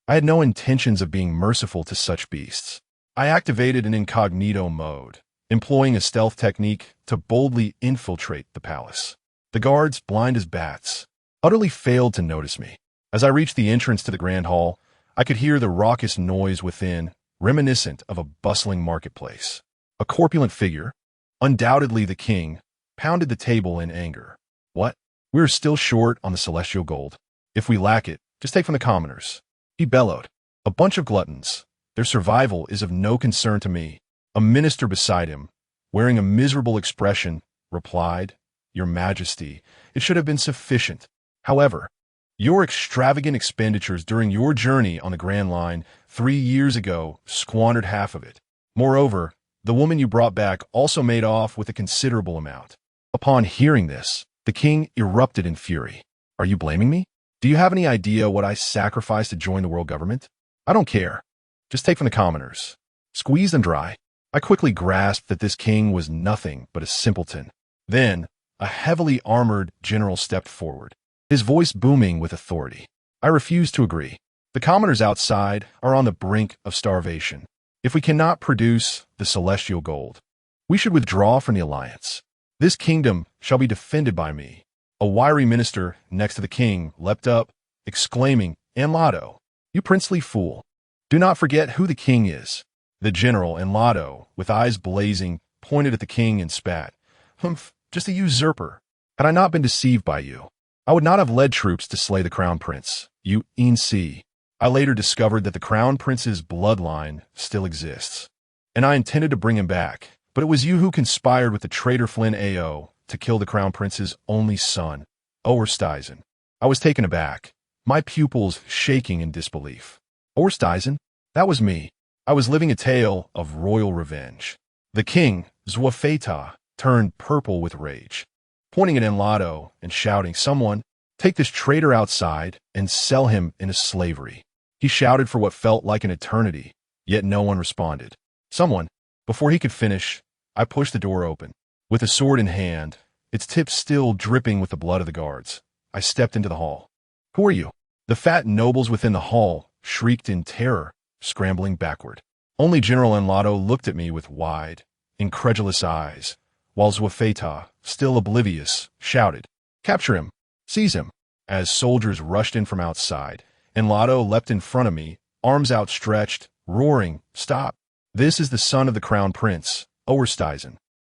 I had no intentions of being merciful to such beasts. I activated an incognito mode, employing a stealth technique to boldly infiltrate the palace. The guards, blind as bats, utterly failed to notice me. As I reached the entrance to the grand hall, I could hear the raucous noise within, reminiscent of a bustling marketplace. A corpulent figure, undoubtedly the king, pounded the table in anger. "What? We are still short on the celestial gold. If we lack it, just take from the commoners," he bellowed. "A bunch of gluttons. Their survival is of no concern to me." A minister beside him, wearing a miserable expression, replied, "Your Majesty, it should have been sufficient. However, your extravagant expenditures during your journey on the Grand Line 3 years ago squandered half of it. Moreover, the woman you brought back also made off with a considerable amount." Upon hearing this, the king erupted in fury. Are you blaming me? Do you have any idea what I sacrificed to join the world government? I don't care. Just take from the commoners. Squeeze them dry. I quickly grasped that this king was nothing but a simpleton. Then, a heavily armored general stepped forward, his voice booming with authority. I refused to agree. The commoners outside are on the brink of starvation. If we cannot produce the celestial gold, we should withdraw from the alliance. This kingdom shall be defended by me. A wiry minister next to the king leapt up, exclaiming, "Enlado, you princely fool! Do not forget who the king is." The general, Enlado, with eyes blazing, pointed at the king and spat. "Humph, just a usurper. Had I not been deceived by you, I would not have led troops to slay the crown prince. You see. I later discovered that the crown prince's bloodline still exists, and I intended to bring him back, but it was you who conspired with the traitor Flynn A.O. to kill the crown prince's only son, Obersteisen." I was taken aback, my pupils shaking in disbelief. Obersteisen? That was me. I was living a tale of royal revenge. The king, Zwafeta, turned purple with rage, pointing at Enlado and shouting, "Someone, take this traitor outside and sell him into slavery." He shouted for what felt like an eternity, yet no one responded. "Someone." Before he could finish, I pushed the door open. With a sword in hand, its tip still dripping with the blood of the guards, I stepped into the hall. "Who are you?" The fat nobles within the hall shrieked in terror, scrambling backward. Only General Enlado looked at me with wide, incredulous eyes, while Zwafeta, still oblivious, shouted, "Capture him! Seize him!" As soldiers rushed in from outside, Enlado leapt in front of me, arms outstretched, roaring, "Stop! This is the son of the crown prince, Obersteisen.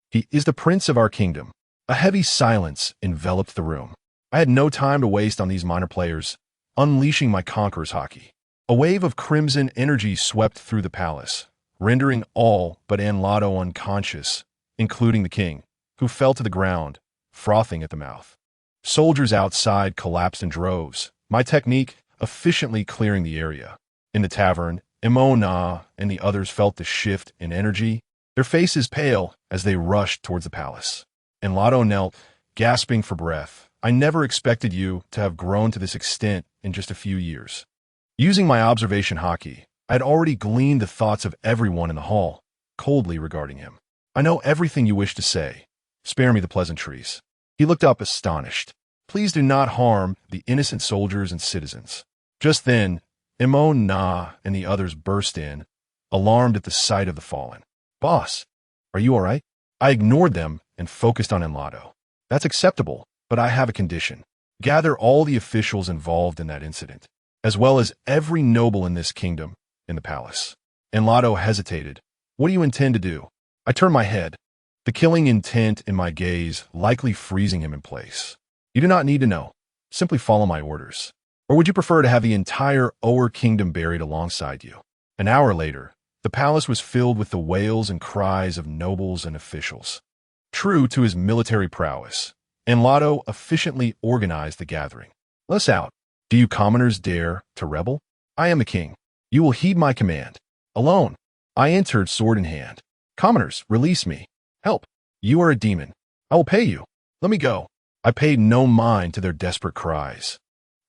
He is the prince of our kingdom." A heavy silence enveloped the room. I had no time to waste on these minor players, unleashing my conqueror's Haki. A wave of crimson energy swept through the palace, rendering all but Enlado unconscious, including the king, who fell to the ground, frothing at the mouth. Soldiers outside collapsed in droves, my technique efficiently clearing the area. In the tavern, Imona and the others felt the shift in energy, their faces pale as they rushed towards the palace. Enlado knelt, gasping for breath. "I never expected you to have grown to this extent in just a few years." Using my observation Haki, I had already gleaned the thoughts of everyone in the hall, coldly regarding him. "I know everything you wish to say. Spare me the pleasantries." He looked up astonished. "Please do not harm the innocent soldiers and citizens." Just then, Imona and the others burst in, alarmed at the sight of the fallen. "Boss, are you all right?" I ignored them and focused on Enlado. "That's acceptable, but I have a condition. Gather all the officials involved in that incident, as well as every noble in this kingdom, in the palace." Enlado hesitated. "What do you intend to do?" I turned my head, the killing intent in my gaze likely freezing him in place. "You do not need to know. Simply follow my orders. Or would you prefer to have the entire Oer kingdom buried alongside you?" An hour later, the palace was filled with the wails and cries of nobles and officials. True to his military prowess, Enlado efficiently organized the gathering. "Let's out. Do you commoners dare to rebel? I am the king. You will heed my command." Alone, I entered sword in hand. "Commoners, release me. Help. You are a demon. I will pay you. Let me go." I paid no mind to their desperate cries,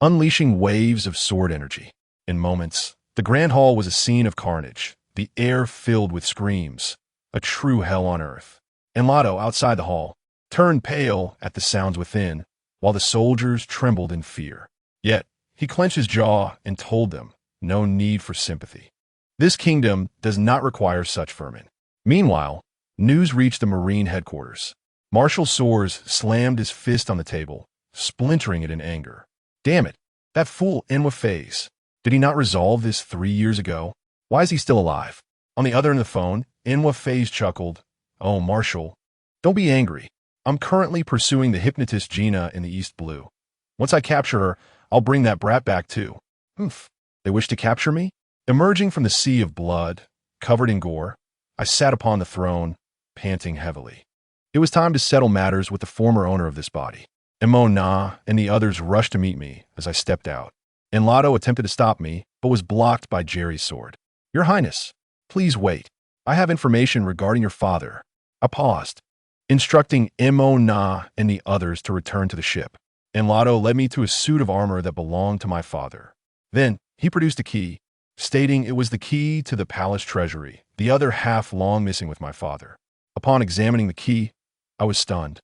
unleashing waves of sword energy. In moments, the grand hall was a scene of carnage, the air filled with screams, a true hell on earth. Enlado, outside the hall, turned pale at the sounds within, while the soldiers trembled in fear. Yet, he clenched his jaw and told them, no need for sympathy. This kingdom does not require such vermin. Meanwhile, news reached the Marine headquarters. Marshal Soares slammed his fist on the table, splintering it in anger. "Damn it, that fool Enwa Phase. Did he not resolve this 3 years ago? Why is he still alive?" On the other end of the phone, Enwa Phase chuckled. "Oh, Marshal, don't be angry. I'm currently pursuing the hypnotist Gina in the East Blue. Once I capture her, I'll bring that brat back too." "Humph, they wish to capture me?" Emerging from the sea of blood, covered in gore, I sat upon the throne, panting heavily. It was time to settle matters with the former owner of this body. Emo Na and the others rushed to meet me as I stepped out. Enlado attempted to stop me, but was blocked by Jerry's sword. "Your Highness, please wait. I have information regarding your father." I paused, instructing Emo Na and the others to return to the ship. and Lotto led me to a suit of armor that belonged to my father. Then he produced a key, stating it was the key to the palace treasury, the other half long missing with my father. Upon examining the key, I was stunned.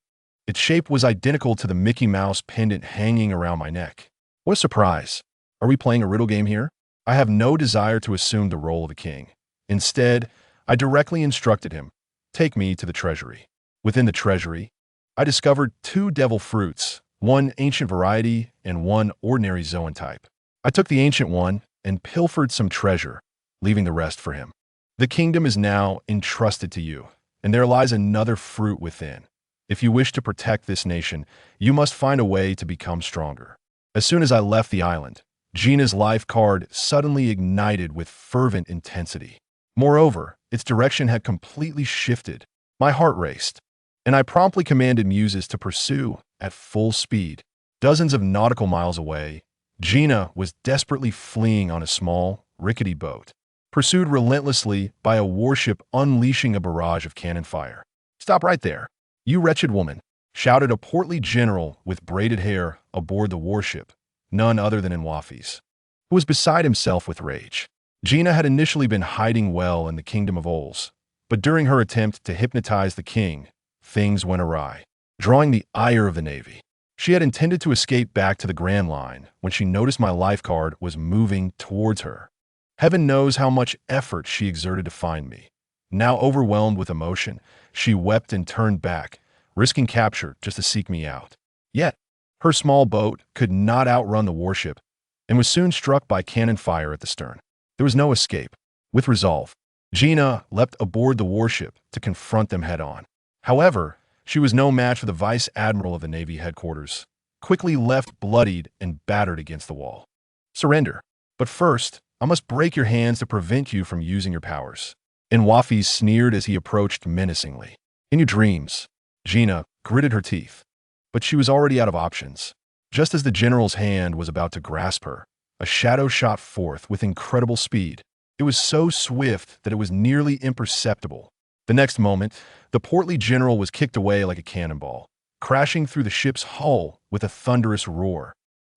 Its shape was identical to the Mickey Mouse pendant hanging around my neck. What a surprise! Are we playing a riddle game here? I have no desire to assume the role of the king. Instead, I directly instructed him, take me to the treasury. Within the treasury, I discovered 2 devil fruits, one ancient variety and one ordinary zoan type. I took the ancient one and pilfered some treasure, leaving the rest for him. The kingdom is now entrusted to you, and there lies another fruit within. If you wish to protect this nation, you must find a way to become stronger. As soon as I left the island, Gina's life card suddenly ignited with fervent intensity. Moreover, its direction had completely shifted. My heart raced, and I promptly commanded muses to pursue at full speed. Dozens of nautical miles away, Gina was desperately fleeing on a small, rickety boat, pursued relentlessly by a warship unleashing a barrage of cannon fire. "Stop right there, you wretched woman!" shouted a portly general with braided hair aboard the warship, none other than Nwafis, who was beside himself with rage. Gina had initially been hiding well in the kingdom of Ols, but during her attempt to hypnotize the king, things went awry, drawing the ire of the Navy. She had intended to escape back to the Grand Line when she noticed my life card was moving towards her. Heaven knows how much effort she exerted to find me. Now overwhelmed with emotion, she wept and turned back, risking capture just to seek me out. Yet, her small boat could not outrun the warship and was soon struck by cannon fire at the stern. There was no escape. With resolve, Gina leapt aboard the warship to confront them head-on. However, she was no match for the vice admiral of the Navy headquarters, quickly left bloodied and battered against the wall. "Surrender. But first, I must break your hands to prevent you from using your powers." Nwafis sneered as he approached menacingly. "In your dreams." Gina gritted her teeth, but she was already out of options. Just as the general's hand was about to grasp her, a shadow shot forth with incredible speed. It was so swift that it was nearly imperceptible. The next moment, the portly general was kicked away like a cannonball, crashing through the ship's hull with a thunderous roar.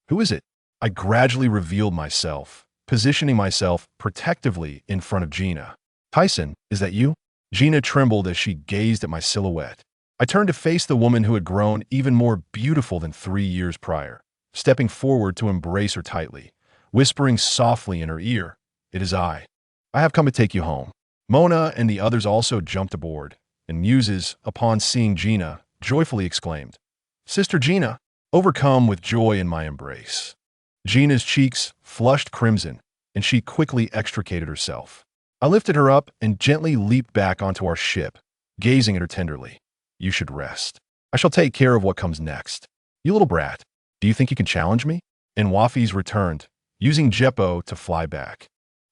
"Who is it?" I gradually revealed myself, positioning myself protectively in front of Gina. "Tyson, is that you?" Gina trembled as she gazed at my silhouette. I turned to face the woman who had grown even more beautiful than 3 years prior, stepping forward to embrace her tightly, whispering softly in her ear, "It is I. I have come to take you home." Mona and the others also jumped aboard, and Muses, upon seeing Gina, joyfully exclaimed, "Sister Gina," overcome with joy in my embrace. Gina's cheeks flushed crimson, and she quickly extricated herself. I lifted her up and gently leaped back onto our ship, gazing at her tenderly. "You should rest. I shall take care of what comes next. You little brat, do you think you can challenge me?" And Nwafis returned, using Jeppo to fly back.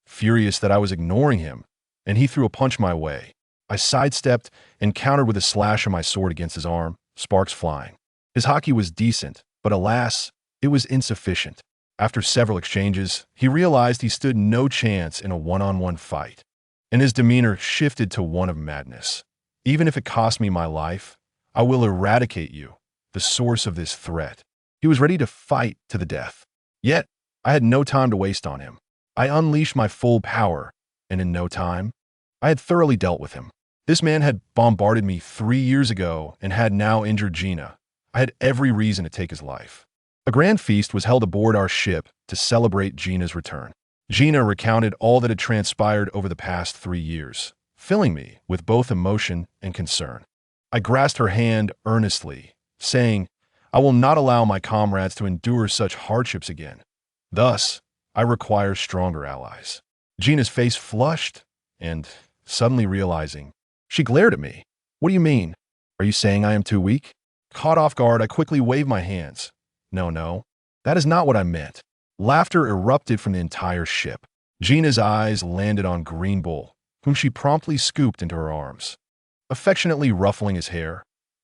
Furious that I was ignoring him, and he threw a punch my way, I sidestepped and countered with a slash of my sword against his arm, sparks flying. His Haki was decent, but alas, it was insufficient. After several exchanges, he realized he stood no chance in a one-on-one fight, and his demeanor shifted to one of madness. "Even if it costs me my life, I will eradicate you, the source of this threat." He was ready to fight to the death. Yet, I had no time to waste on him. I unleashed my full power, and in no time, I had thoroughly dealt with him. This man had bombarded me 3 years ago and had now injured Gina. I had every reason to take his life. A grand feast was held aboard our ship to celebrate Gina's return. Gina recounted all that had transpired over the past 3 years, filling me with both emotion and concern. I grasped her hand earnestly, saying, "I will not allow my comrades to endure such hardships again. Thus, I require stronger allies." Gina's face flushed, and, suddenly realizing, she glared at me. "What do you mean? Are you saying I am too weak?" Caught off guard, I quickly waved my hands. No, that is not what I meant." Laughter erupted from the entire ship. Gina's eyes landed on Green Bull, whom she promptly scooped into her arms, affectionately ruffling his hair.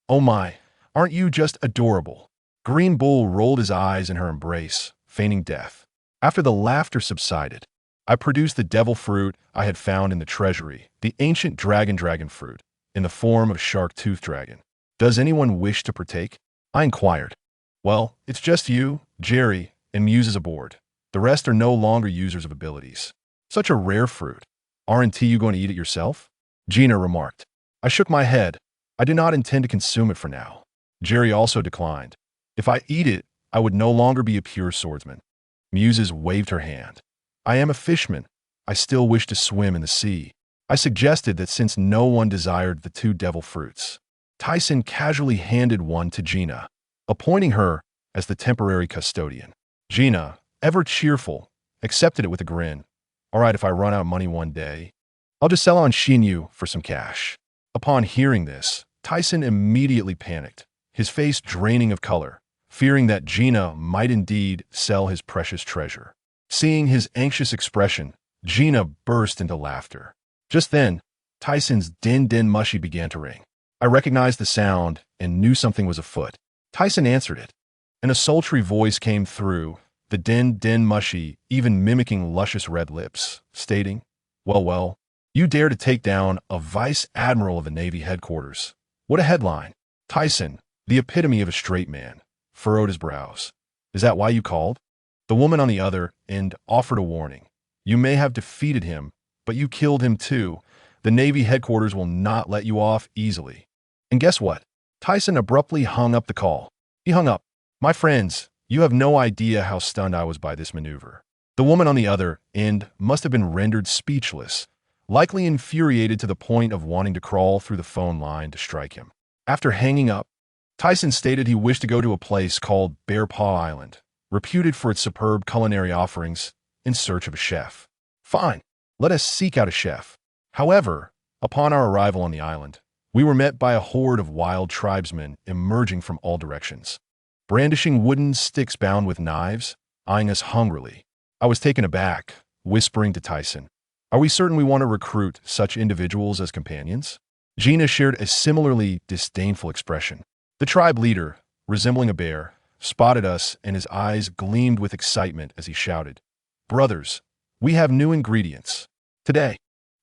"Oh my, aren't you just adorable?" Green Bull rolled his eyes in her embrace, feigning death. After the laughter subsided, I produced the devil fruit I had found in the treasury, the ancient dragon fruit, in the form of shark tooth dragon. "Does anyone wish to partake?" I inquired. Well, it's just you, Jerry, and Muse is aboard. The rest are no longer users of abilities. Such a rare fruit. Aren't you going to eat it yourself? Gina remarked. I shook my head. I did not intend to consume it for now. Jerry also declined. If I eat it, I would no longer be a pure swordsman. Muses waved her hand. I am a fishman. I still wish to swim in the sea. I suggested that since no one desired the two devil fruits, Tyson casually handed one to Gina, appointing her as the temporary custodian. Gina, ever cheerful, accepted it with a grin. All right, if I run out of money one day, I'll just sell on Shinyu for some cash. Upon hearing this, Tyson immediately panicked, his face draining of color, fearing that Gina might indeed sell his precious treasure. Seeing his anxious expression, Gina burst into laughter. Just then, Tyson's din-din mushy began to ring. I recognized the sound and knew something was afoot. Tyson answered it, and a sultry voice came through, the din-din mushy even mimicking luscious red lips, stating, well, you dare to take down a vice admiral of the Navy headquarters. What a headline. Tyson, the epitome of a straight man, furrowed his brows. Is that why you called? The woman on the other end offered a warning. You may have defeated him, but you killed him too. The Navy headquarters will not let you off easily. And guess what? Tyson abruptly hung up the call. He hung up. My friends, you have no idea how stunned I was by this maneuver. The woman on the other end must have been rendered speechless, likely infuriated to the point of wanting to crawl through the phone line to strike him. After hanging up, Tyson stated he wished to go to a place called Bear Paw Island, reputed for its superb culinary offerings, in search of a chef. Fine, let us seek out a chef. However, upon our arrival on the island, we were met by a horde of wild tribesmen emerging from all directions, brandishing wooden sticks bound with knives, eyeing us hungrily. I was taken aback, whispering to Tyson, are we certain we want to recruit such individuals as companions? Gina shared a similarly disdainful expression. The tribe leader, resembling a bear, spotted us and his eyes gleamed with excitement as he shouted, Brothers, we have new ingredients. Today,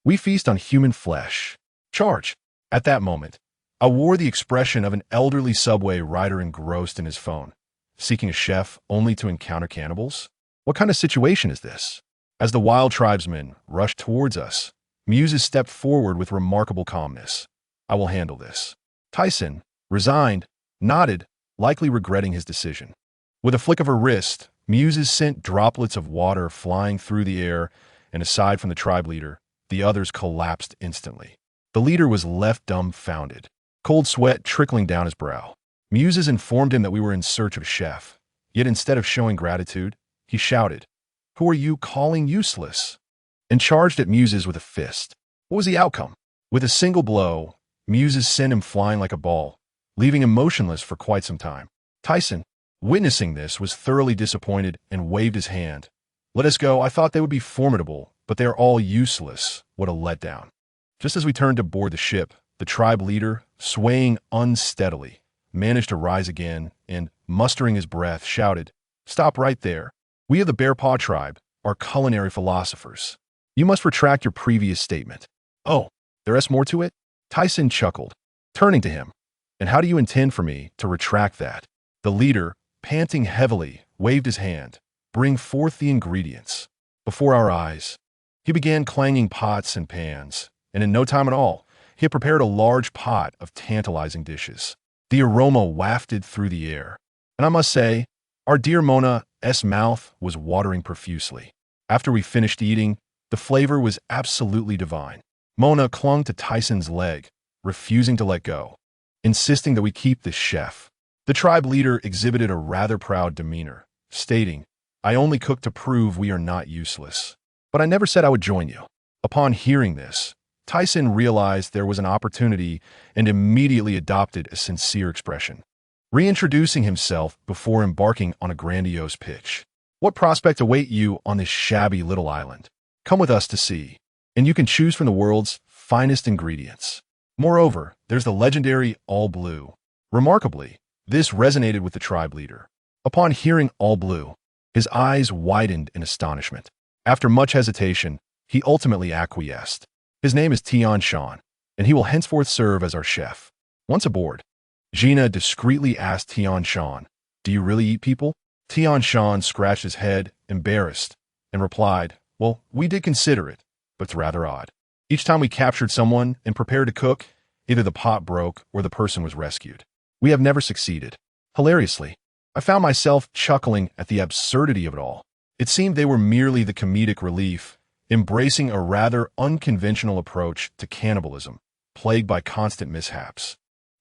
we feast on human flesh. Charge! At that moment, I wore the expression of an elderly subway rider engrossed in his phone, seeking a chef only to encounter cannibals. What kind of situation is this? As the wild tribesmen rushed towards us, Muses stepped forward with remarkable calmness. I will handle this. Tyson, resigned, nodded, likely regretting his decision. With a flick of her wrist, Muses sent droplets of water flying through the air, and aside from the tribe leader, the others collapsed instantly. The leader was left dumbfounded, cold sweat trickling down his brow. Muses informed him that we were in search of a chef, yet instead of showing gratitude, he shouted, Who are you calling useless? And charged at Muses with a fist. What was the outcome? With a single blow, Muses sent him flying like a ball, leaving him motionless for quite some time. Tyson, witnessing this, was thoroughly disappointed and waved his hand. Let us go. I thought they would be formidable, but they are all useless. What a letdown. Just as we turned to board the ship, the tribe leader, swaying unsteadily, managed to rise again and, mustering his breath, shouted, Stop right there. We of the Bear Paw tribe are culinary philosophers. You must retract your previous statement. Oh, there is more to it? Tyson chuckled, turning to him. And how do you intend for me to retract that? The leader, panting heavily, waved his hand. Bring forth the ingredients. Before our eyes, he began clanging pots and pans, and in no time at all, he had prepared a large pot of tantalizing dishes. The aroma wafted through the air, and I must say, our dear Mona's mouth was watering profusely. After we finished eating, the flavor was absolutely divine. Mona clung to Tyson's leg, refusing to let go, insisting that we keep this chef. The tribe leader exhibited a rather proud demeanor, stating, I only cook to prove we are not useless. But I never said I would join you. Upon hearing this, Tyson realized there was an opportunity and immediately adopted a sincere expression, reintroducing himself before embarking on a grandiose pitch. What prospect await you on this shabby little island? Come with us to see, and you can choose from the world's finest ingredients. Moreover, there's the legendary All Blue. Remarkably, this resonated with the tribe leader. Upon hearing All Blue, his eyes widened in astonishment. After much hesitation, he ultimately acquiesced. His name is Tian Shan, and he will henceforth serve as our chef. Once aboard, Gina discreetly asked Tian Shan, "Do you really eat people?" Tian Shan scratched his head, embarrassed, and replied, "Well, we did consider it, but it's rather odd. Each time we captured someone and prepared to cook, either the pot broke or the person was rescued. We have never succeeded." Hilariously, I found myself chuckling at the absurdity of it all. It seemed they were merely the comedic relief, embracing a rather unconventional approach to cannibalism, plagued by constant mishaps.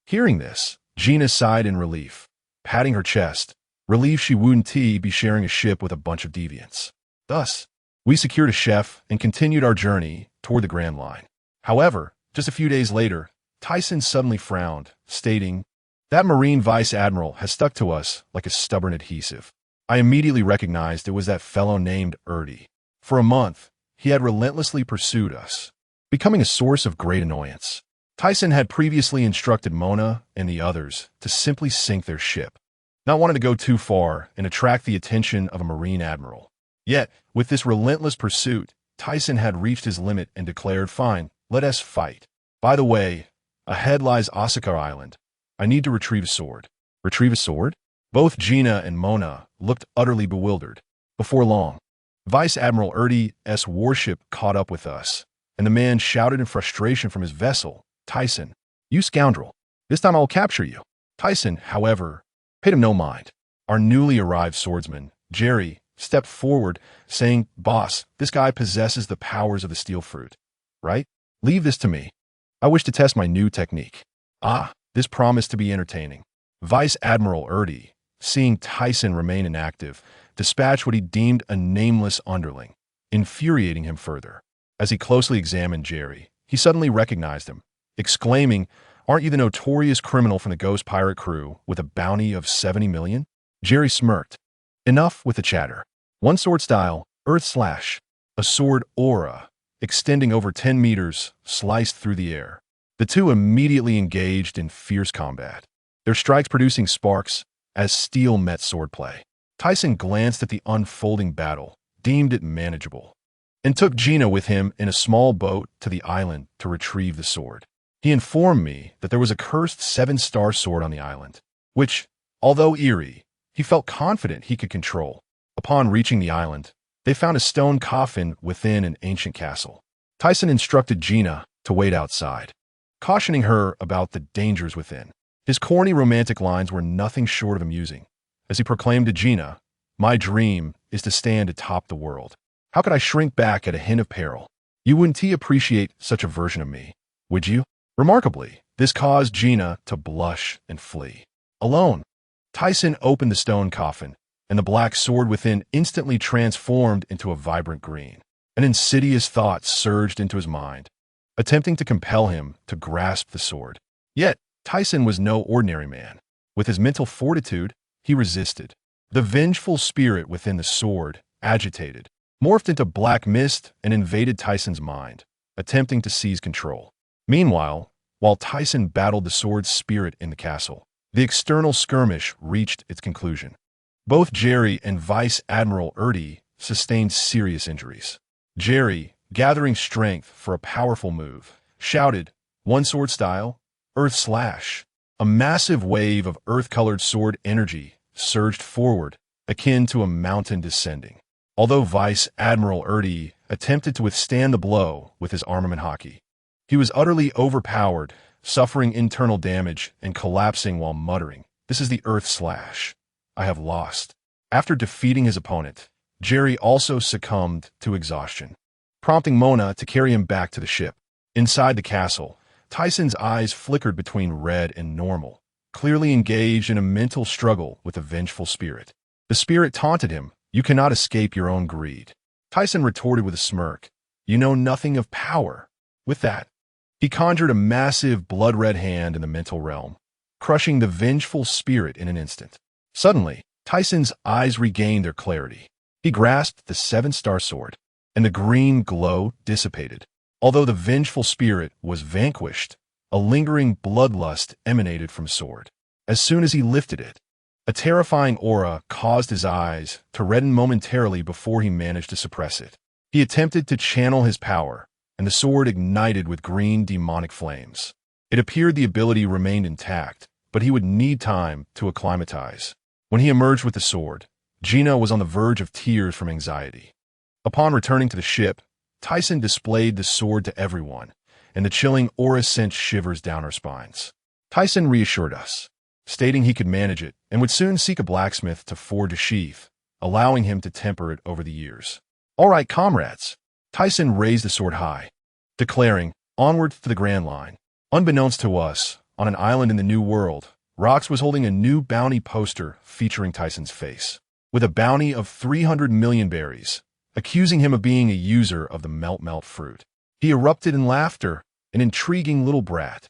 Hearing this, Gina sighed in relief, patting her chest, relieved she wouldn't be sharing a ship with a bunch of deviants. Thus, we secured a chef and continued our journey toward the Grand Line. However, just a few days later, Tyson suddenly frowned, stating, "That Marine Vice Admiral has stuck to us like a stubborn adhesive." I immediately recognized it was that fellow named Erdy. For a month, he had relentlessly pursued us, becoming a source of great annoyance. Tyson had previously instructed Mona and the others to simply sink their ship, not wanting to go too far and attract the attention of a Marine Admiral. Yet, with this relentless pursuit, Tyson had reached his limit and declared, "Fine, let us fight. By the way, ahead lies Osaka Island. I need to retrieve a sword." "Retrieve a sword?" Both Gina and Mona looked utterly bewildered. Before long, Vice Admiral Erdy's warship caught up with us, and the man shouted in frustration from his vessel, "Tyson, you scoundrel, this time I will capture you." Tyson, however, paid him no mind. Our newly arrived swordsman, Jerry, stepped forward, saying, "Boss, this guy possesses the powers of the steel fruit, right? Leave this to me. I wish to test my new technique." This promised to be entertaining. Vice Admiral Erdy, seeing Tyson remain inactive, dispatched what he deemed a nameless underling, infuriating him further. As he closely examined Jerry, he suddenly recognized him, exclaiming, "Aren't you the notorious criminal from the Ghost Pirate crew with a bounty of 70 million? Jerry smirked. "Enough with the chatter. One sword style, earth slash." A sword aura, extending over 10 meters, sliced through the air. The two immediately engaged in fierce combat, their strikes producing sparks as steel met swordplay. Tyson glanced at the unfolding battle, deemed it manageable, and took Gina with him in a small boat to the island to retrieve the sword. He informed me that there was a cursed 7-star sword on the island, which, although eerie, he felt confident he could control. Upon reaching the island, they found a stone coffin within an ancient castle. Tyson instructed Gina to wait outside, cautioning her about the dangers within. His corny romantic lines were nothing short of amusing, as he proclaimed to Gina, "My dream is to stand atop the world. How could I shrink back at a hint of peril? You wouldn't appreciate such a version of me, would you?" Remarkably, this caused Gina to blush and flee. Alone, Tyson opened the stone coffin, and the black sword within instantly transformed into a vibrant green. An insidious thought surged into his mind, attempting to compel him to grasp the sword. Yet, Tyson was no ordinary man. With his mental fortitude, he resisted. The vengeful spirit within the sword, agitated, morphed into black mist and invaded Tyson's mind, attempting to seize control. Meanwhile, while Tyson battled the sword's spirit in the castle, the external skirmish reached its conclusion. Both Jerry and Vice Admiral Erdy sustained serious injuries. Jerry, gathering strength for a powerful move, shouted, "One sword style, earth slash." A massive wave of earth-colored sword energy surged forward, akin to a mountain descending. Although Vice Admiral Erdy attempted to withstand the blow with his armament Haki, he was utterly overpowered, suffering internal damage and collapsing while muttering, "This is the earth slash. I have lost." After defeating his opponent, Jerry also succumbed to exhaustion, prompting Mona to carry him back to the ship. Inside the castle, Tyson's eyes flickered between red and normal, clearly engaged in a mental struggle with a vengeful spirit. The spirit taunted him, "You cannot escape your own greed." Tyson retorted with a smirk, "You know nothing of power." With that, he conjured a massive blood-red hand in the mental realm, crushing the vengeful spirit in an instant. Suddenly, Tyson's eyes regained their clarity. He grasped the 7-star sword, and the green glow dissipated. Although the vengeful spirit was vanquished, a lingering bloodlust emanated from the sword. As soon as he lifted it, a terrifying aura caused his eyes to redden momentarily before he managed to suppress it. He attempted to channel his power, and the sword ignited with green demonic flames. It appeared the ability remained intact, but he would need time to acclimatize. When he emerged with the sword, Gina was on the verge of tears from anxiety. Upon returning to the ship, Tyson displayed the sword to everyone, and the chilling aura sent shivers down our spines. Tyson reassured us, stating he could manage it and would soon seek a blacksmith to forge a sheath, allowing him to temper it over the years. "All right, comrades." Tyson raised the sword high, declaring, "Onward to the Grand Line." Unbeknownst to us, on an island in the New World, Rox was holding a new bounty poster featuring Tyson's face, with a bounty of 300 million berries, accusing him of being a user of the melt fruit. He erupted in laughter, an intriguing little brat.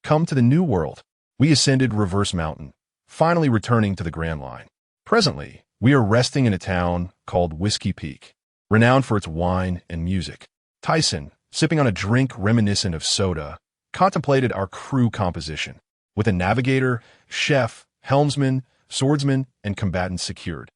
Come to the New World. We ascended Reverse Mountain, finally returning to the Grand Line. Presently, we are resting in a town called Whiskey Peak, renowned for its wine and music. Tyson, sipping on a drink reminiscent of soda, contemplated our crew composition, with a navigator, chef, helmsman, swordsman, and combatant secured.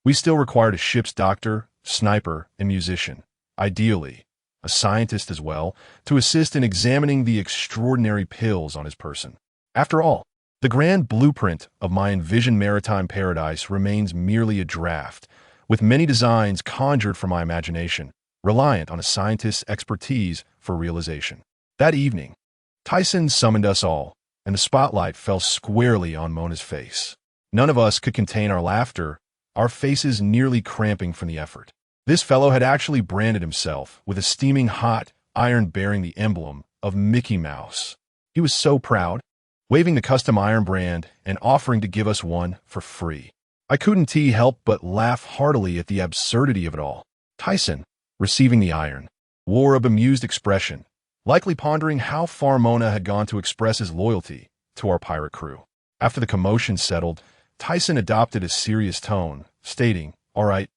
We still required a ship's doctor, sniper, and musician, ideally a scientist as well, to assist in examining the extraordinary pills on his person. After all, the grand blueprint of my envisioned maritime paradise remains merely a draft, with many designs conjured from my imagination, reliant on a scientist's expertise for realization. That evening, Tyson summoned us all, and the spotlight fell squarely on Mona's face. None of us could contain our laughter, our faces nearly cramping from the effort. This fellow had actually branded himself with a steaming hot iron bearing the emblem of Mickey Mouse. He was so proud, waving the custom iron brand and offering to give us one for free. I couldn't help but laugh heartily at the absurdity of it all. Tyson, receiving the iron, wore a bemused expression, likely pondering how far Mona had gone to express his loyalty to our pirate crew. After the commotion settled, Tyson adopted a serious tone, stating, "All right,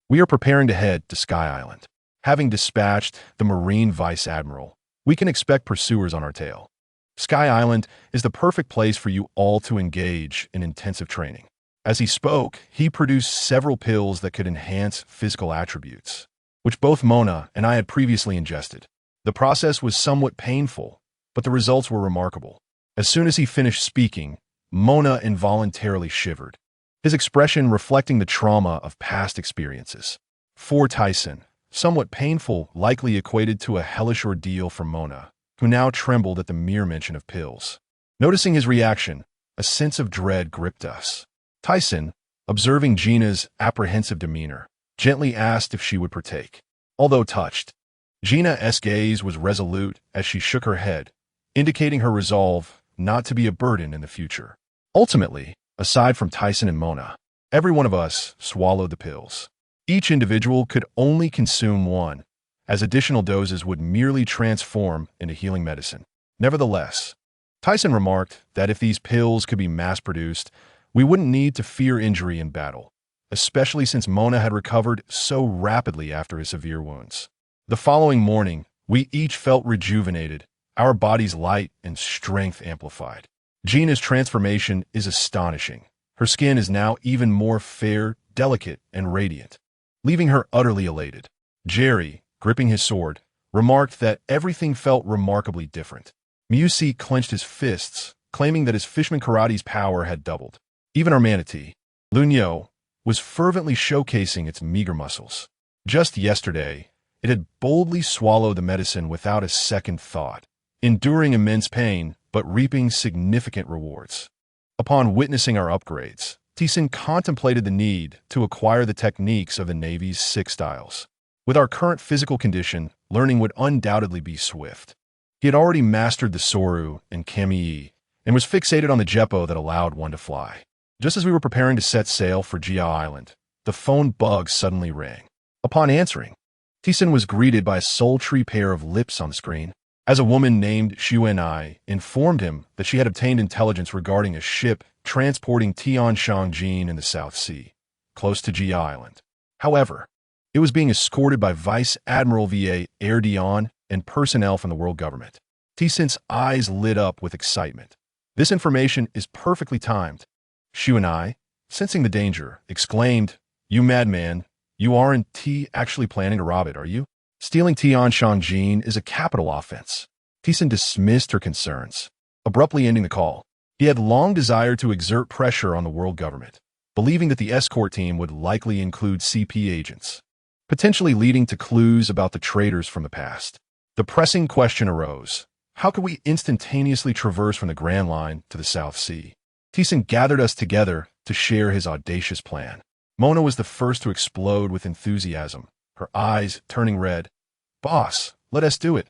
we are preparing to head to Sky Island. Having dispatched the Marine Vice Admiral, we can expect pursuers on our tail. Sky Island is the perfect place for you all to engage in intensive training." As he spoke, he produced several pills that could enhance physical attributes, which both Mona and I had previously ingested. The process was somewhat painful, but the results were remarkable. As soon as he finished speaking, Mona involuntarily shivered, his expression reflecting the trauma of past experiences. For Tyson, somewhat painful likely equated to a hellish ordeal for Mona, who now trembled at the mere mention of pills. Noticing his reaction, a sense of dread gripped us. Tyson, observing Gina's apprehensive demeanor, gently asked if she would partake. Although touched, Gina's gaze was resolute as she shook her head, indicating her resolve not to be a burden in the future. Ultimately, aside from Tyson and Mona, every one of us swallowed the pills. Each individual could only consume one, as additional doses would merely transform into healing medicine. Nevertheless, Tyson remarked that if these pills could be mass-produced, we wouldn't need to fear injury in battle, especially since Mona had recovered so rapidly after his severe wounds. The following morning, we each felt rejuvenated, our bodies light and strength amplified. Gina's transformation is astonishing. Her skin is now even more fair, delicate, and radiant, leaving her utterly elated. Jerry, gripping his sword, remarked that everything felt remarkably different. Musi clenched his fists, claiming that his Fishman Karate's power had doubled. Even our manatee, Lunyo, was fervently showcasing its meager muscles. Just yesterday, it had boldly swallowed the medicine without a second thought, enduring immense pain but reaping significant rewards. Upon witnessing our upgrades, Tyson contemplated the need to acquire the techniques of the Navy's 6 styles. With our current physical condition, learning would undoubtedly be swift. He had already mastered the Soru and Kamii, and was fixated on the Jeppo that allowed one to fly. Just as we were preparing to set sail for Jiao Island, the phone bug suddenly rang. Upon answering, Tyson was greeted by a sultry pair of lips on the screen, as a woman named Xuanai informed him that she had obtained intelligence regarding a ship transporting Tianshan Jin in the South Sea, close to Jiao Island. However, it was being escorted by Vice Admiral V.A. Air Dion and personnel from the world government. Tyson's eyes lit up with excitement. This information is perfectly timed. Xuanai, sensing the danger, exclaimed, "You madman, you aren't actually planning to rob it, are you? Stealing Tianshan Jin is a capital offense." Tyson dismissed her concerns, abruptly ending the call. He had long desired to exert pressure on the world government. believing that the escort team would likely include CP agents, potentially leading to clues about the traitors from the past. The pressing question arose: how could we instantaneously traverse from the Grand Line to the South Sea? Thiessen gathered us together to share his audacious plan. Mona was the first to explode with enthusiasm, her eyes turning red. "Boss, let us do it.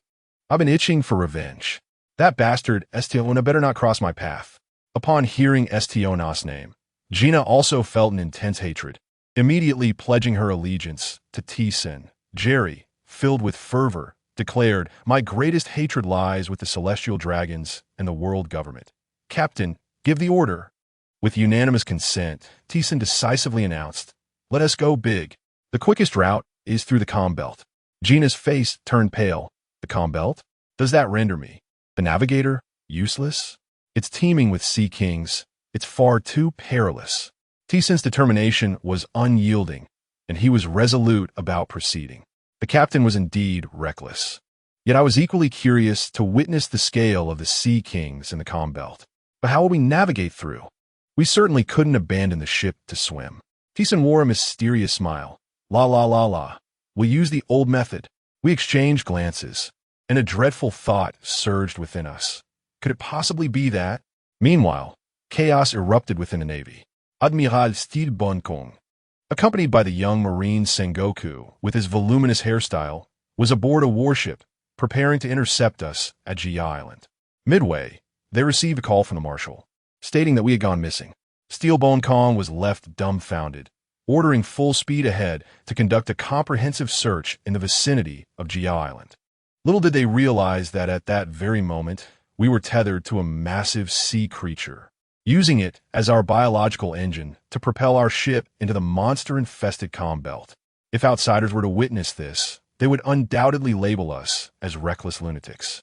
I've been itching for revenge. That bastard Estiona better not cross my path." Upon hearing Estiona's name, Gina also felt an intense hatred, immediately pledging her allegiance to Thiessen. Jerry, filled with fervor, declared, "My greatest hatred lies with the celestial dragons and the world government. Captain, give the order." With unanimous consent, Thiessen decisively announced, "Let us go big. The quickest route is through the comm belt." Gina's face turned pale. "The comm belt? Does that render me, the navigator, useless? It's teeming with sea kings. It's far too perilous." Thiessen's determination was unyielding, and he was resolute about proceeding. The captain was indeed reckless. Yet I was equally curious to witness the scale of the sea kings in the comm belt. But how will we navigate through? We certainly couldn't abandon the ship to swim. Thiessen wore a mysterious smile. "La la la la. We'll use the old method." We exchanged glances, and a dreadful thought surged within us. Could it possibly be that? Meanwhile, chaos erupted within the Navy. Admiral Stede Bonkong, accompanied by the young Marine Sengoku with his voluminous hairstyle, was aboard a warship, preparing to intercept us at G Island. Midway, they received a call from the Marshal, stating that we had gone missing. Steel Bonkong was left dumbfounded, ordering full speed ahead to conduct a comprehensive search in the vicinity of G Island. Little did they realize that at that very moment, we were tethered to a massive sea creature, using it as our biological engine to propel our ship into the monster-infested comm belt. If outsiders were to witness this, they would undoubtedly label us as reckless lunatics.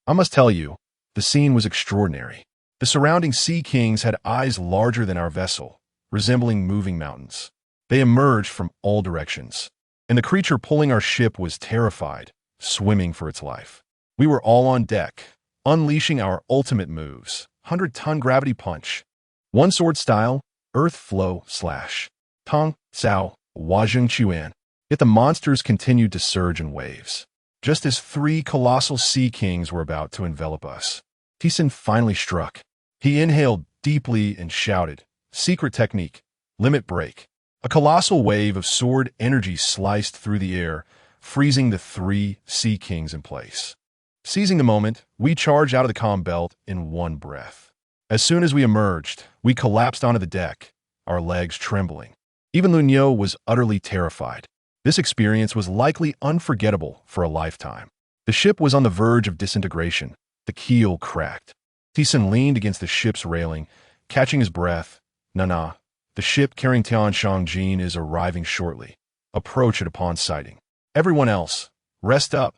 I must tell you, the scene was extraordinary. The surrounding sea kings had eyes larger than our vessel, resembling moving mountains. They emerged from all directions, and the creature pulling our ship was terrified, swimming for its life. We were all on deck, unleashing our ultimate moves: 100-ton gravity punch, one sword style, earth flow slash, tong, sao, wajung chuan. Yet the monsters continued to surge in waves, just as three colossal sea kings were about to envelop us. Thiessen finally struck. He inhaled deeply and shouted, "Secret technique, limit break." A colossal wave of sword energy sliced through the air, freezing the three sea kings in place. Seizing the moment, we charged out of the comm belt in one breath. As soon as we emerged, we collapsed onto the deck, our legs trembling. Even Lunyo was utterly terrified. This experience was likely unforgettable for a lifetime. The ship was on the verge of disintegration. The keel cracked. Thiessen leaned against the ship's railing, catching his breath. "Nah, the ship carrying Tian Shangjin is arriving shortly. Approach it upon sighting. Everyone else, rest up.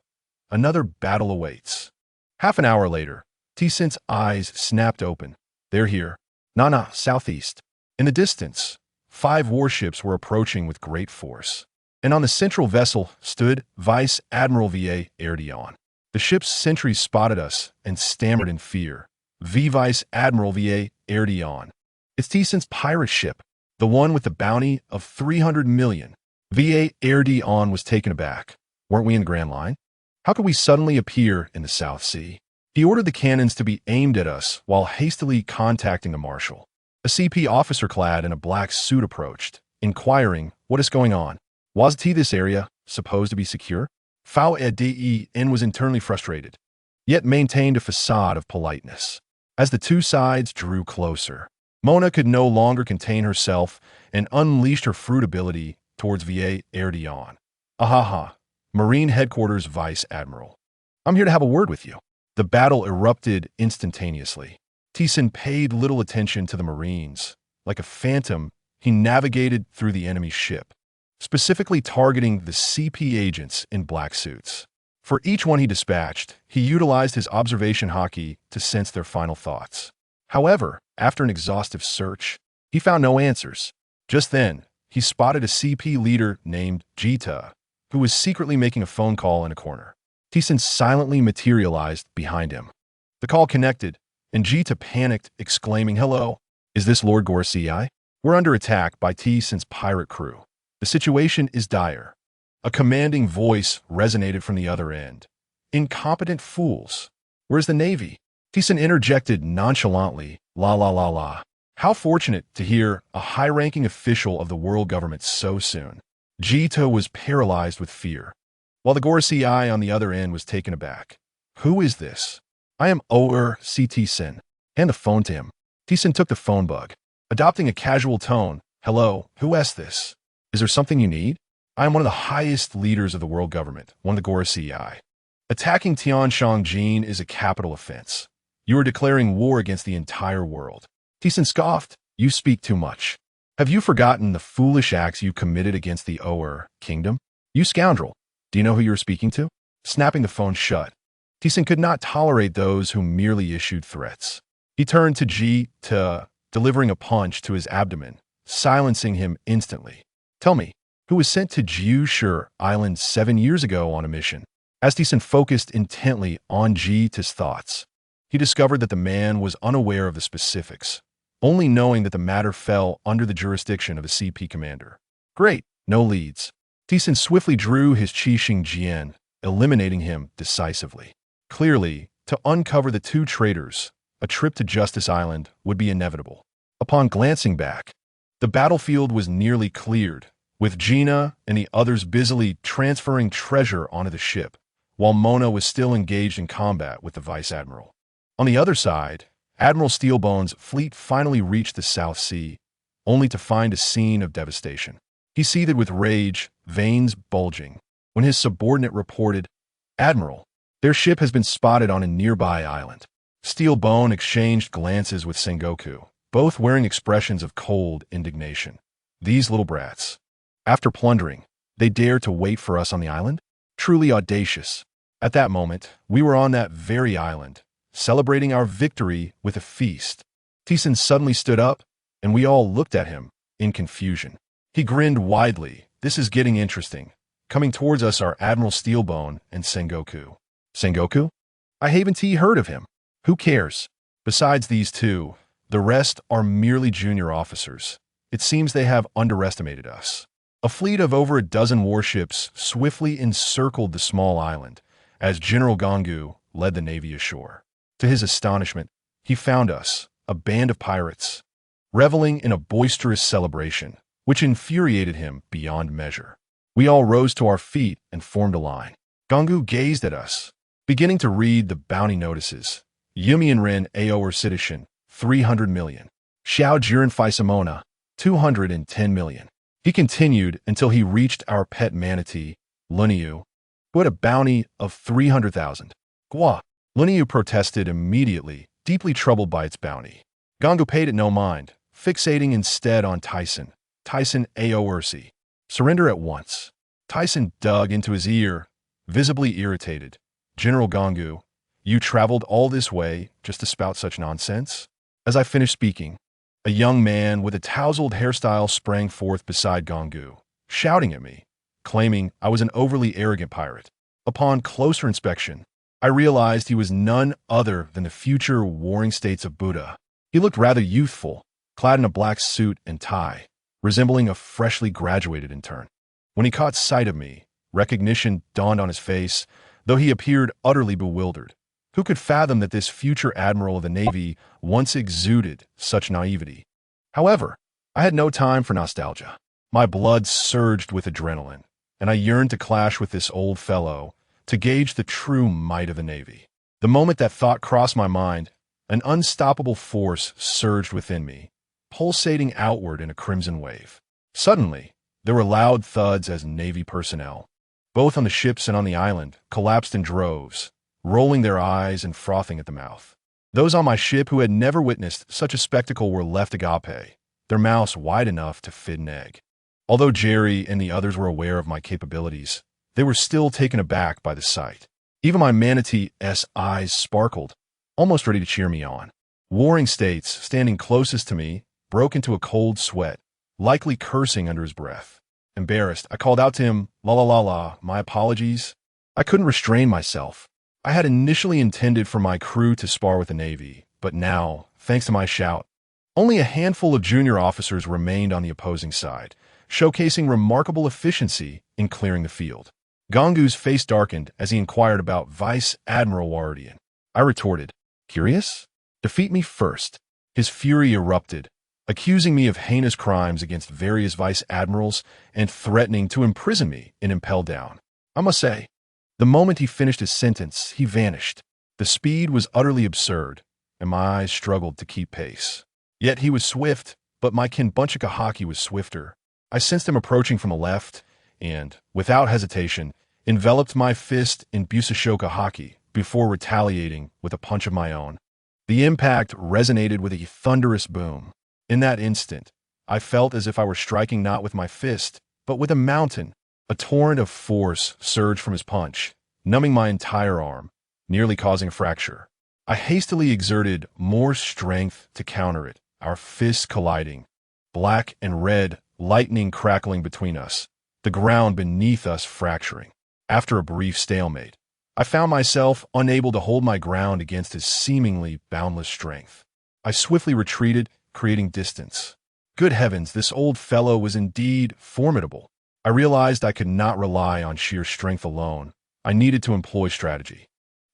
Another battle awaits." Half an hour later, Thiessen's eyes snapped open. "They're here. Nah, southeast." In the distance, 5 warships were approaching with great force, and on the central vessel stood Vice Admiral V.A. Erdion. The ship's sentries spotted us and stammered in fear. Vice Admiral V.A. Erdion. It's Thiessen's pirate ship, the one with the bounty of 300 million. V.A. Erdion was taken aback. Weren't we in the Grand Line? How could we suddenly appear in the South Sea? He ordered the cannons to be aimed at us while hastily contacting the Marshal. A CP officer clad in a black suit approached, inquiring, "What is going on? Was this area supposed to be secure?" Fao Den was internally frustrated, yet maintained a facade of politeness. As the two sides drew closer, Mona could no longer contain herself and unleashed her fruit ability towards V.A. Erdion. "Ahaha, Marine Headquarters Vice Admiral. I'm here to have a word with you." The battle erupted instantaneously. Thiessen paid little attention to the Marines. Like a phantom, he navigated through the enemy ship, specifically targeting the CP agents in black suits. For each one he dispatched, he utilized his observation Haki to sense their final thoughts. However, after an exhaustive search, he found no answers. Just then, he spotted a CP leader named Jita, who was secretly making a phone call in a corner. Thiessen silently materialized behind him. The call connected, and Jita panicked, exclaiming, "Hello, is this Lord Gorsi?" We're under attack by T-Sin's pirate crew. The situation is dire. A commanding voice resonated from the other end. Incompetent fools. Where's the Navy? T-Sin interjected nonchalantly, la la la la. How fortunate to hear a high-ranking official of the world government so soon. Jito was paralyzed with fear, while the Gorsi on the other end was taken aback. Who is this? I am T-Sin. Hand the phone to him. T-Sin took the phone bug, adopting a casual tone. Hello, who asked this? Is there something you need? I am one of the highest leaders of the world government, one of the Gorsi. Attacking Tianshang is a capital offense. You are declaring war against the entire world. T-Sin scoffed. You speak too much. Have you forgotten the foolish acts you committed against the kingdom? You scoundrel. Do you know who you're speaking to? Snapping the phone shut, T-Sin could not tolerate those who merely issued threats. He turned to delivering a punch to his abdomen, silencing him instantly. Tell me, who was sent to Jiushi Island 7 years ago on a mission? As T-Sin focused intently on Jita's thoughts, he discovered that the man was unaware of the specifics, only knowing that the matter fell under the jurisdiction of a CP commander. Great, no leads. T-Sin swiftly drew his Qixing Jian, eliminating him decisively. Clearly, to uncover the two traitors, a trip to Justice Island would be inevitable. Upon glancing back, the battlefield was nearly cleared, with Gina and the others busily transferring treasure onto the ship, while Mona was still engaged in combat with the Vice Admiral. On the other side, Admiral Steelbone's fleet finally reached the South Sea, only to find a scene of devastation. He seethed with rage, veins bulging, when his subordinate reported, "Admiral, their ship has been spotted on a nearby island." Steelbone exchanged glances with Sengoku, both wearing expressions of cold indignation. These little brats. After plundering, they dare to wait for us on the island? Truly audacious. At that moment, we were on that very island, celebrating our victory with a feast. T-Sin suddenly stood up, and we all looked at him, in confusion. He grinned widely. This is getting interesting. Coming towards us are Admiral Steelbone and Sengoku. Sengoku? I haven't heard of him. Who cares? Besides these two, the rest are merely junior officers. It seems they have underestimated us. A fleet of over a dozen warships swiftly encircled the small island, as General Gongu led the navy ashore. To his astonishment, he found us, a band of pirates, reveling in a boisterous celebration, which infuriated him beyond measure. We all rose to our feet and formed a line. Gongu gazed at us, beginning to read the bounty notices. Yumian Aoer Citizen, 300 million. Xiao Jiren Faisamona, 210 million. He continued until he reached our pet manatee, Luniu, who had a bounty of 300,000. Gua. Luniu protested immediately, deeply troubled by its bounty. Gongu paid it no mind, fixating instead on Tyson. Tyson Aoersi. Surrender at once. Tyson dug into his ear, visibly irritated. General Gongu, you traveled all this way just to spout such nonsense? As I finished speaking, a young man with a tousled hairstyle sprang forth beside Gongu, shouting at me, claiming I was an overly arrogant pirate. Upon closer inspection, I realized he was none other than the future warring states of Buddha. He looked rather youthful, clad in a black suit and tie, resembling a freshly graduated intern. When he caught sight of me, recognition dawned on his face, though he appeared utterly bewildered. Who could fathom that this future admiral of the Navy once exuded such naivety? However, I had no time for nostalgia. My blood surged with adrenaline, and I yearned to clash with this old fellow to gauge the true might of the Navy. The moment that thought crossed my mind, an unstoppable force surged within me, pulsating outward in a crimson wave. Suddenly, there were loud thuds as Navy personnel, both on the ships and on the island, collapsed in droves, rolling their eyes and frothing at the mouth. Those on my ship who had never witnessed such a spectacle were left agape, their mouths wide enough to fit an egg. Although Jerry and the others were aware of my capabilities, they were still taken aback by the sight. Even my manatee's eyes sparkled, almost ready to cheer me on. Warring States, standing closest to me, broke into a cold sweat, likely cursing under his breath. Embarrassed, I called out to him, "La la la la, my apologies." I couldn't restrain myself. I had initially intended for my crew to spar with the Navy, but now, thanks to my shout, Only a handful of junior officers remained on the opposing side, showcasing remarkable efficiency in clearing the field. Gangu's face darkened as he inquired about Vice Admiral Wardian. I retorted, "Curious? Defeat me first." His fury erupted, accusing me of heinous crimes against various vice admirals and threatening to imprison me in Impel Down. I must say, the moment he finished his sentence, he vanished. The speed was utterly absurd, and my eyes struggled to keep pace. Yet he was swift, but my Kinbunchika Haki was swifter. I sensed him approaching from the left, and, without hesitation, enveloped my fist in Busashoka Haki before retaliating with a punch of my own. The impact resonated with a thunderous boom. In that instant, I felt as if I were striking not with my fist, but with a mountain. A torrent of force surged from his punch, numbing my entire arm, nearly causing a fracture. I hastily exerted more strength to counter it, our fists colliding, black and red lightning crackling between us, the ground beneath us fracturing. After a brief stalemate, I found myself unable to hold my ground against his seemingly boundless strength. I swiftly retreated, creating distance. Good heavens, this old fellow was indeed formidable. I realized I could not rely on sheer strength alone. I needed to employ strategy.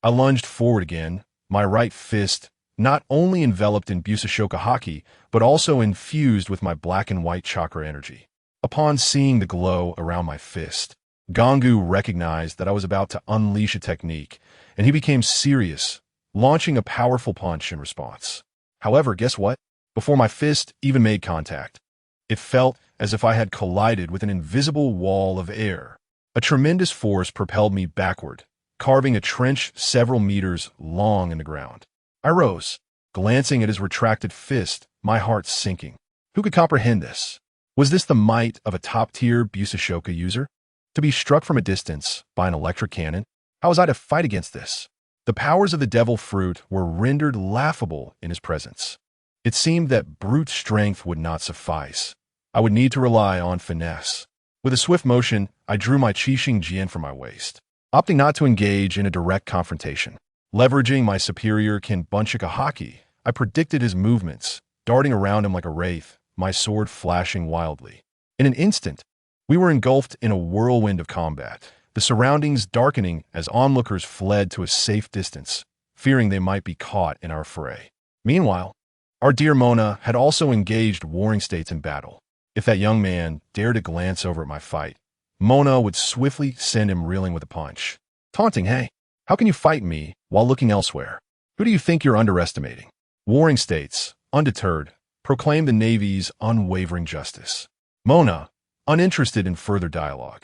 I lunged forward again, my right fist not only enveloped in Busashoka Haki, but also infused with my black and white chakra energy. Upon seeing the glow around my fist, Gangu recognized that I was about to unleash a technique, and he became serious, launching a powerful punch in response. However, guess what? Before my fist even made contact, it felt as if I had collided with an invisible wall of air. A tremendous force propelled me backward, carving a trench several meters long in the ground. I rose, glancing at his retracted fist, my heart sinking. Who could comprehend this? Was this the might of a top-tier Busashoka user? To be struck from a distance by an electric cannon? How was I to fight against this? The powers of the devil fruit were rendered laughable in his presence. It seemed that brute strength would not suffice. I would need to rely on finesse. With a swift motion, I drew my Qixing Jian from my waist, opting not to engage in a direct confrontation. Leveraging my superior Kinbunchika Haki, I predicted his movements, darting around him like a wraith, my sword flashing wildly. In an instant, we were engulfed in a whirlwind of combat, the surroundings darkening as onlookers fled to a safe distance, fearing they might be caught in our fray. Meanwhile, our dear Mona had also engaged warring states in battle. If that young man dared to glance over at my fight, Mona would swiftly send him reeling with a punch, taunting, "Hey, how can you fight me while looking elsewhere? Who do you think you're underestimating?" Warring states, undeterred, proclaimed the Navy's unwavering justice. Mona, uninterested in further dialogue,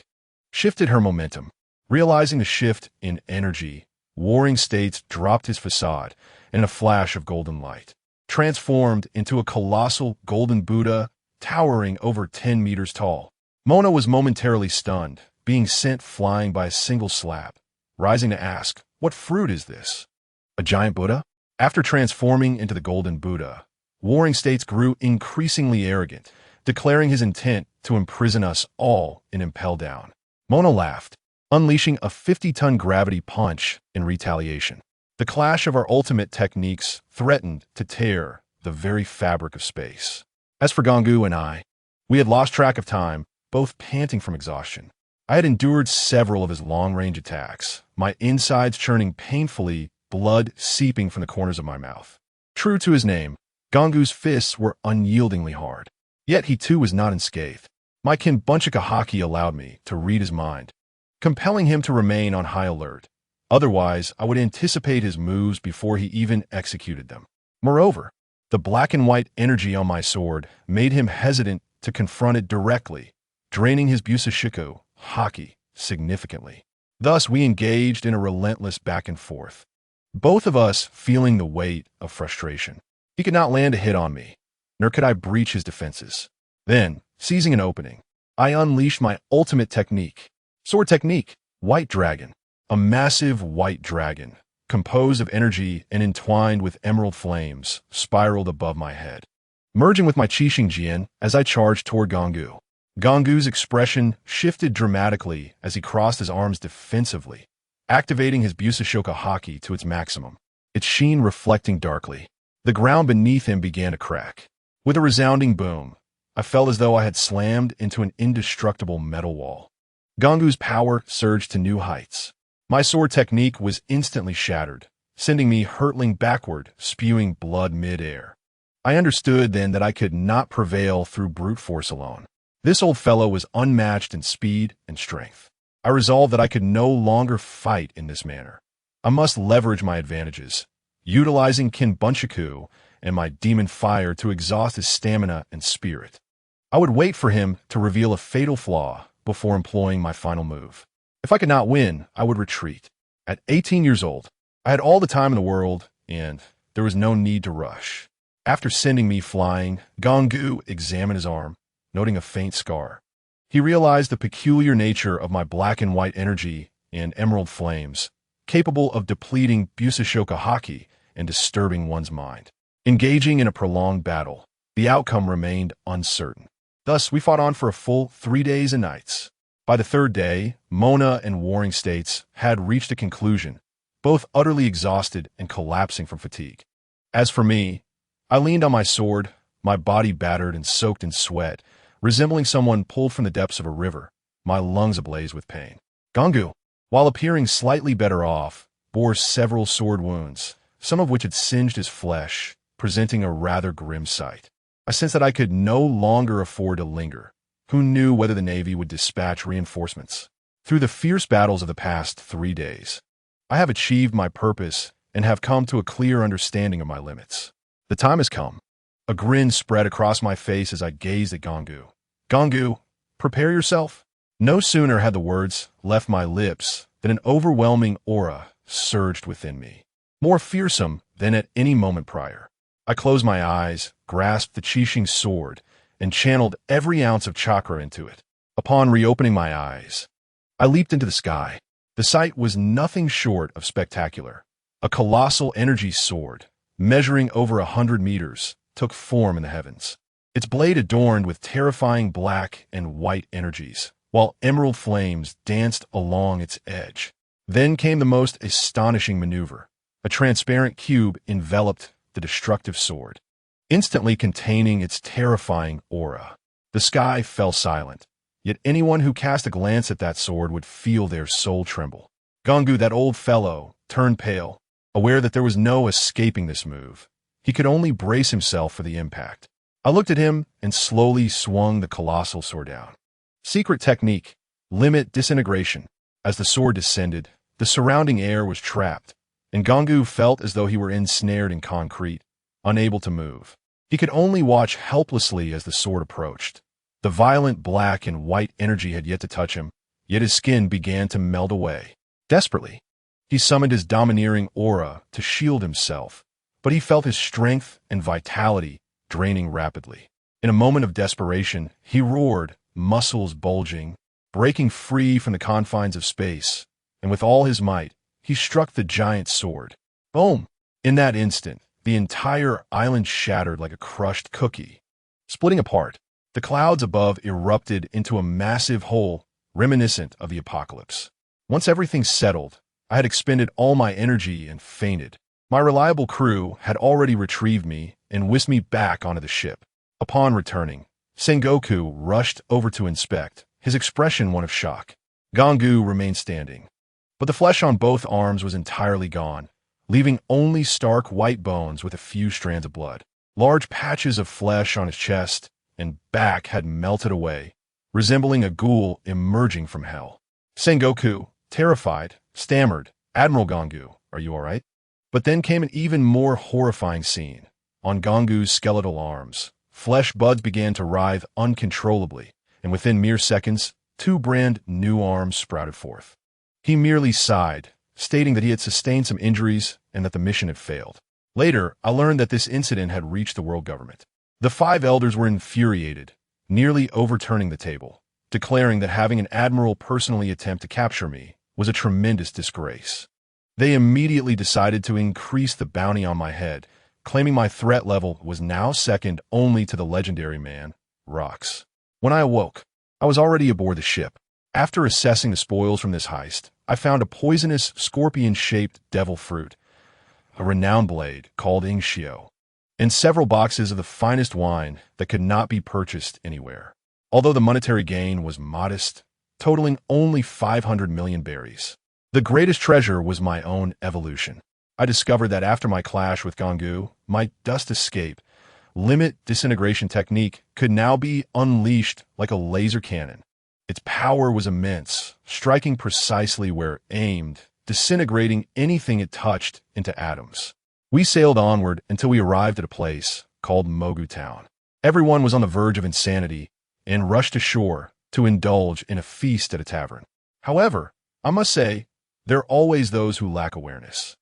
shifted her momentum. Realizing the shift in energy, warring states dropped his facade, and in a flash of golden light, transformed into a colossal golden Buddha towering over 10 meters tall. Mona was momentarily stunned, being sent flying by a single slap, rising to ask, "What fruit is this? A giant Buddha?" After transforming into the golden Buddha, warring states grew increasingly arrogant, declaring his intent to imprison us all in Impel Down. Mona laughed, unleashing a 50-ton gravity punch in retaliation. The clash of our ultimate techniques threatened to tear the very fabric of space. As for Gangu and I, we had lost track of time, both panting from exhaustion. I had endured several of his long-range attacks, my insides churning painfully, blood seeping from the corners of my mouth. True to his name, Gangu's fists were unyieldingly hard. Yet he too was not unscathed. My Kinbunchika Haki allowed me to read his mind, compelling him to remain on high alert. Otherwise, I would anticipate his moves before he even executed them. Moreover, the black and white energy on my sword made him hesitant to confront it directly, draining his Busashoka Haki significantly. Thus, we engaged in a relentless back and forth, both of us feeling the weight of frustration. He could not land a hit on me, nor could I breach his defenses. Then, seizing an opening, I unleashed my ultimate technique. Sword technique, White Dragon. A massive white dragon, composed of energy and entwined with emerald flames, spiraled above my head, merging with my Qixing Jian as I charged toward Gangu. Gangu's expression shifted dramatically as he crossed his arms defensively, activating his Busashoka Haki to its maximum, its sheen reflecting darkly. The ground beneath him began to crack, With a resounding boom, I felt as though I had slammed into an indestructible metal wall. Gangu's power surged to new heights. My sword technique was instantly shattered, sending me hurtling backward, spewing blood mid-air. I understood then that I could not prevail through brute force alone. This old fellow was unmatched in speed and strength. I resolved that I could no longer fight in this manner. I must leverage my advantages, utilizing Kinbunchaku and my demon fire to exhaust his stamina and spirit. I would wait for him to reveal a fatal flaw before employing my final move. If I could not win, I would retreat. At 18 years old, I had all the time in the world, and there was no need to rush. After sending me flying, Gangu examined his arm, noting a faint scar. He realized the peculiar nature of my black and white energy and emerald flames, capable of depleting Busashoka Haki and disturbing one's mind. Engaging in a prolonged battle, the outcome remained uncertain. Thus, we fought on for a full 3 days and nights. By the third day, Mona and Warring States had reached a conclusion, both utterly exhausted and collapsing from fatigue. As for me, I leaned on my sword, my body battered and soaked in sweat, resembling someone pulled from the depths of a river, my lungs ablaze with pain. Gangu, while appearing slightly better off, bore several sword wounds, some of which had singed his flesh, presenting a rather grim sight. I sensed that I could no longer afford to linger. Who knew whether the Navy would dispatch reinforcements? Through the fierce battles of the past 3 days, I have achieved my purpose and have come to a clear understanding of my limits. The time has come. A grin spread across my face as I gazed at Gangu. Gangu, prepare yourself. No sooner had the words left my lips than an overwhelming aura surged within me, more fearsome than at any moment prior. I closed my eyes, grasped the Qixing sword, and channeled every ounce of chakra into it. Upon reopening my eyes, I leaped into the sky. The sight was nothing short of spectacular. A colossal energy sword, measuring over 100 meters, took form in the heavens. Its blade adorned with terrifying black and white energies, while emerald flames danced along its edge. Then came the most astonishing maneuver. A transparent cube enveloped the destructive sword, instantly containing its terrifying aura. The sky fell silent, yet anyone who cast a glance at that sword would feel their soul tremble. Gangu, that old fellow, turned pale, aware that there was no escaping this move. He could only brace himself for the impact. I looked at him and slowly swung the colossal sword down. Secret technique, limit disintegration. As the sword descended, the surrounding air was trapped, and Gangu felt as though he were ensnared in concrete, unable to move. He could only watch helplessly as the sword approached. The violent black and white energy had yet to touch him, yet his skin began to melt away. Desperately, he summoned his domineering aura to shield himself, but he felt his strength and vitality draining rapidly. In a moment of desperation, he roared, muscles bulging, breaking free from the confines of space, and with all his might, he struck the giant sword. Boom! In that instant, the entire island shattered like a crushed cookie. Splitting apart, the clouds above erupted into a massive hole reminiscent of the apocalypse. Once everything settled, I had expended all my energy and fainted. My reliable crew had already retrieved me and whisked me back onto the ship. Upon returning, Sengoku rushed over to inspect, his expression one of shock. Gangu remained standing, but the flesh on both arms was entirely gone, leaving only stark white bones with a few strands of blood. Large patches of flesh on his chest and back had melted away, resembling a ghoul emerging from hell. Sengoku, terrified, stammered, "Admiral Gangu, are you all right?" But then came an even more horrifying scene. On Gangu's skeletal arms, flesh buds began to writhe uncontrollably, and within mere seconds, 2 brand new arms sprouted forth. He merely sighed, stating that he had sustained some injuries and that the mission had failed. Later, I learned that this incident had reached the world government. The 5 elders were infuriated, nearly overturning the table, declaring that having an admiral personally attempt to capture me was a tremendous disgrace. They immediately decided to increase the bounty on my head, claiming my threat level was now second only to the legendary man, Rox. When I awoke, I was already aboard the ship. After assessing the spoils from this heist, I found a poisonous, scorpion-shaped devil fruit, a renowned blade called Ingshio, and several boxes of the finest wine that could not be purchased anywhere. Although the monetary gain was modest, totaling only 500 million berries. The greatest treasure was my own evolution. I discovered that after my clash with Gangu, my dust escape limit disintegration technique could now be unleashed like a laser cannon. Its power was immense, striking precisely where aimed, disintegrating anything it touched into atoms. We sailed onward until we arrived at a place called Mogu Town. Everyone was on the verge of insanity and rushed ashore to indulge in a feast at a tavern. However, I must say, there are always those who lack awareness.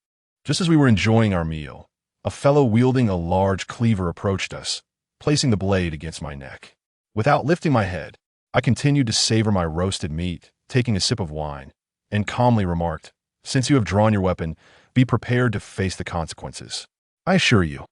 Just as we were enjoying our meal, a fellow wielding a large cleaver approached us, placing the blade against my neck. Without lifting my head, I continued to savor my roasted meat, taking a sip of wine, and calmly remarked, "Since you have drawn your weapon, be prepared to face the consequences." I assure you,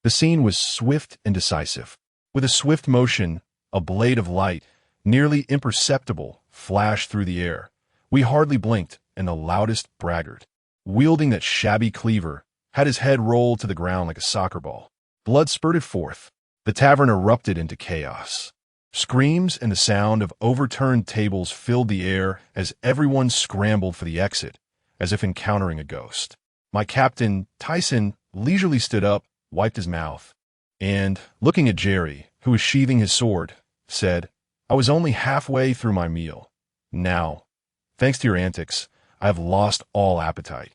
the scene was swift and decisive. With a swift motion, a blade of light, nearly imperceptible, flashed through the air. We hardly blinked, and the loudest braggart, wielding that shabby cleaver, had his head rolled to the ground like a soccer ball. Blood spurted forth. The tavern erupted into chaos. Screams and the sound of overturned tables filled the air as everyone scrambled for the exit, as if encountering a ghost. My captain, Tyson, leisurely stood up, wiped his mouth, and, looking at Jerry, who was sheathing his sword, said, "I was only halfway through my meal. Now, thanks to your antics, I have lost all appetite."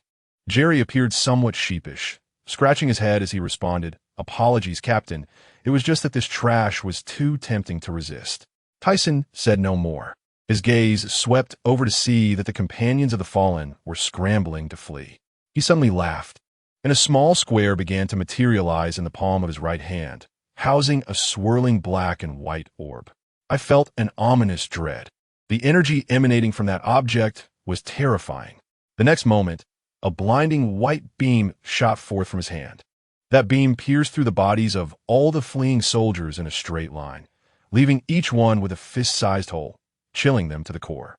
Jerry appeared somewhat sheepish, scratching his head as he responded, "Apologies, Captain. It was just that this trash was too tempting to resist." Tyson said no more. His gaze swept over to see that the companions of the fallen were scrambling to flee. He suddenly laughed, and a small square began to materialize in the palm of his right hand, housing a swirling black and white orb. I felt an ominous dread. The energy emanating from that object was terrifying. The next moment, a blinding white beam shot forth from his hand. That beam pierced through the bodies of all the fleeing soldiers in a straight line, leaving each one with a fist-sized hole, chilling them to the core.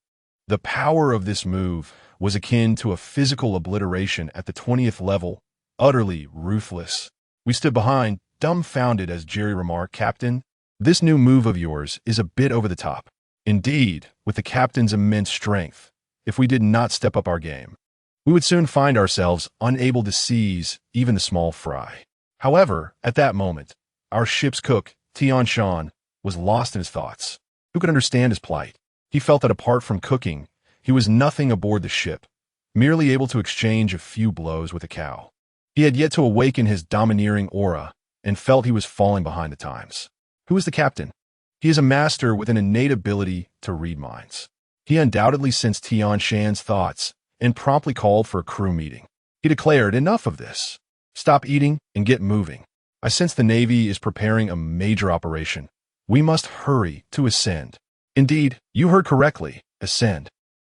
The power of this move was akin to a physical obliteration at the 20th level, utterly ruthless. We stood behind, dumbfounded as Jerry remarked, "Captain, this new move of yours is a bit over the top. Indeed, with the captain's immense strength, if we did not step up our game, we would soon find ourselves unable to seize even the small fry." However, at that moment, our ship's cook, Tian Shan, was lost in his thoughts. Who could understand his plight? He felt that apart from cooking, he was nothing aboard the ship, merely able to exchange a few blows with a cow. He had yet to awaken his domineering aura and felt he was falling behind the times. Who is the captain? He is a master with an innate ability to read minds. He undoubtedly sensed Tian Shan's thoughts and promptly called for a crew meeting. He declared, "Enough of this. Stop eating and get moving. I sense the Navy is preparing a major operation. We must hurry to ascend." Indeed, you heard correctly, ascend.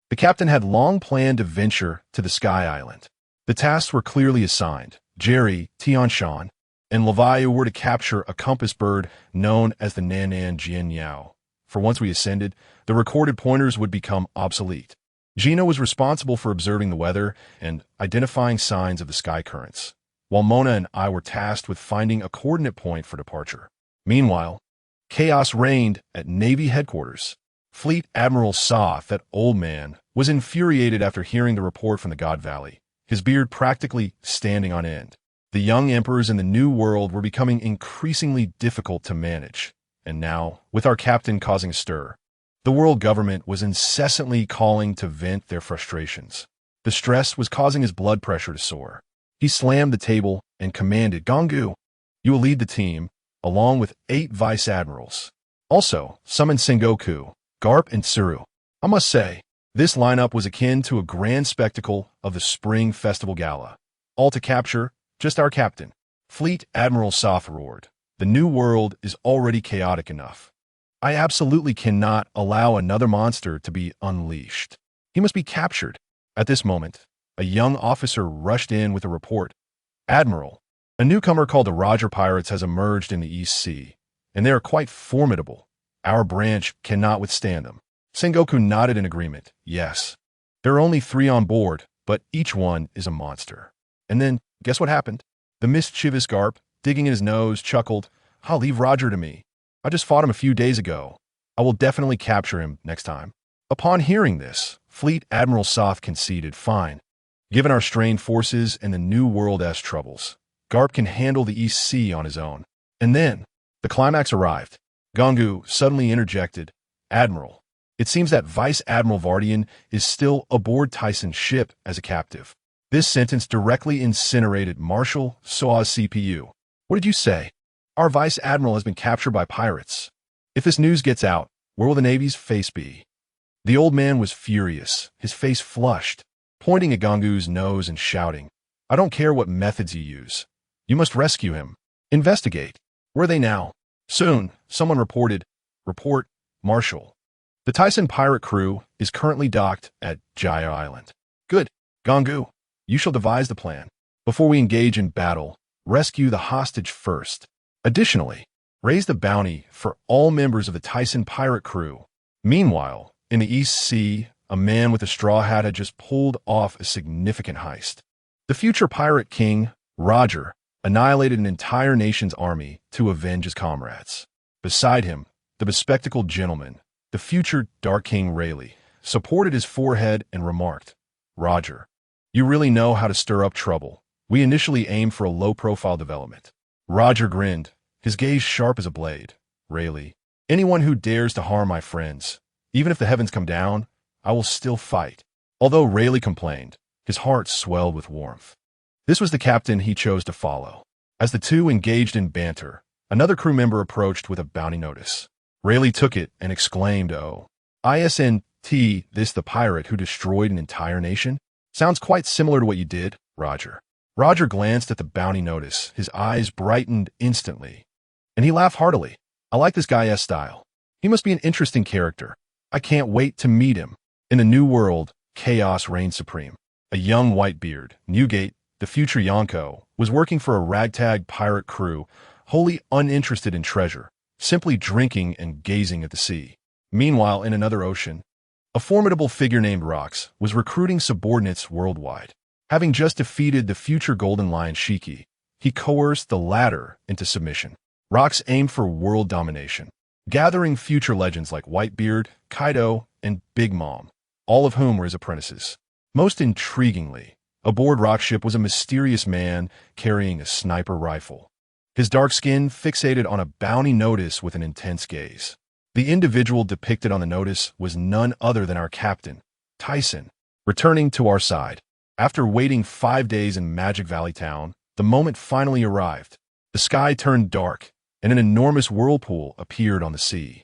The captain had long planned to venture to the Sky Island. The tasks were clearly assigned. Jerry, Tian Shan, and Levi were to capture a compass bird known as the Nanan Jian Yao. For once we ascended, the recorded pointers would become obsolete. Gina was responsible for observing the weather and identifying signs of the sky currents, while Mona and I were tasked with finding a coordinate point for departure. Meanwhile, chaos reigned at Navy headquarters. Fleet Admiral Soth, that old man, was infuriated after hearing the report from the God Valley, his beard practically standing on end. The young emperors in the New World were becoming increasingly difficult to manage, and now, with our captain causing a stir, the world government was incessantly calling to vent their frustrations. The stress was causing his blood pressure to soar. He slammed the table and commanded, "Gangu, you will lead the team, along with 8 vice admirals. Also, summon Sengoku, Garp, and Tsuru." I must say, this lineup was akin to a grand spectacle of the Spring Festival Gala. All to capture, just our captain. Fleet Admiral Soth roared, "The New World is already chaotic enough. I absolutely cannot allow another monster to be unleashed. He must be captured." At this moment, a young officer rushed in with a report. "Admiral, a newcomer called the Roger Pirates has emerged in the East Sea, and they are quite formidable. Our branch cannot withstand them." Sengoku nodded in agreement. "Yes, there are only 3 on board, but each one is a monster." And then, guess what happened? The mischievous Garp, digging in his nose, chuckled, "I'll leave Roger to me. I just fought him a few days ago. I will definitely capture him next time." Upon hearing this, Fleet Admiral Soth conceded, "Fine. Given our strained forces and the New World-S troubles, Garp can handle the East Sea on his own." And then, the climax arrived. Gongu suddenly interjected, "Admiral, it seems that Vice Admiral Vardian is still aboard Tyson's ship as a captive." This sentence directly incinerated Marshal Soa's CPU. "What did you say? Our Vice Admiral has been captured by pirates. If this news gets out, where will the Navy's face be?" The old man was furious, his face flushed, pointing at Gongu's nose and shouting, "I don't care what methods you use. You must rescue him. Investigate. Where are they now?" Soon, someone reported, "Report, Marshal. The Tyson pirate crew is currently docked at Jaya Island." "Good. Gongu, you shall devise the plan. Before we engage in battle, rescue the hostage first. Additionally, raise the bounty for all members of the Tyson pirate crew." Meanwhile, in the East Sea, a man with a straw hat had just pulled off a significant heist. The future pirate king, Roger, annihilated an entire nation's army to avenge his comrades. Beside him, the bespectacled gentleman, the future Dark King Rayleigh, supported his forehead and remarked, "Roger, you really know how to stir up trouble. We initially aimed for a low-profile development." Roger grinned, his gaze sharp as a blade. "Rayleigh, anyone who dares to harm my friends, even if the heavens come down, I will still fight." Although Rayleigh complained, his heart swelled with warmth. This was the captain he chose to follow. As the two engaged in banter, another crew member approached with a bounty notice. Rayleigh took it and exclaimed, "Oh, isn't this the pirate who destroyed an entire nation? Sounds quite similar to what you did, Roger." Roger glanced at the bounty notice, his eyes brightened instantly, and he laughed heartily. "I like this guy's style. He must be an interesting character. I can't wait to meet him." In the New World, chaos reigned supreme. A young Whitebeard, Newgate, the future Yonko, was working for a ragtag pirate crew, wholly uninterested in treasure, simply drinking and gazing at the sea. Meanwhile, in another ocean, a formidable figure named Rox was recruiting subordinates worldwide. Having just defeated the future Golden Lion Shiki, he coerced the latter into submission. Rox aimed for world domination, gathering future legends like Whitebeard, Kaido, and Big Mom, all of whom were his apprentices. Most intriguingly, aboard Rock's ship was a mysterious man carrying a sniper rifle, his dark skin fixated on a bounty notice with an intense gaze. The individual depicted on the notice was none other than our captain, Tyson, returning to our side. After waiting 5 days in Magic Valley Town, the moment finally arrived. The sky turned dark, and an enormous whirlpool appeared on the sea.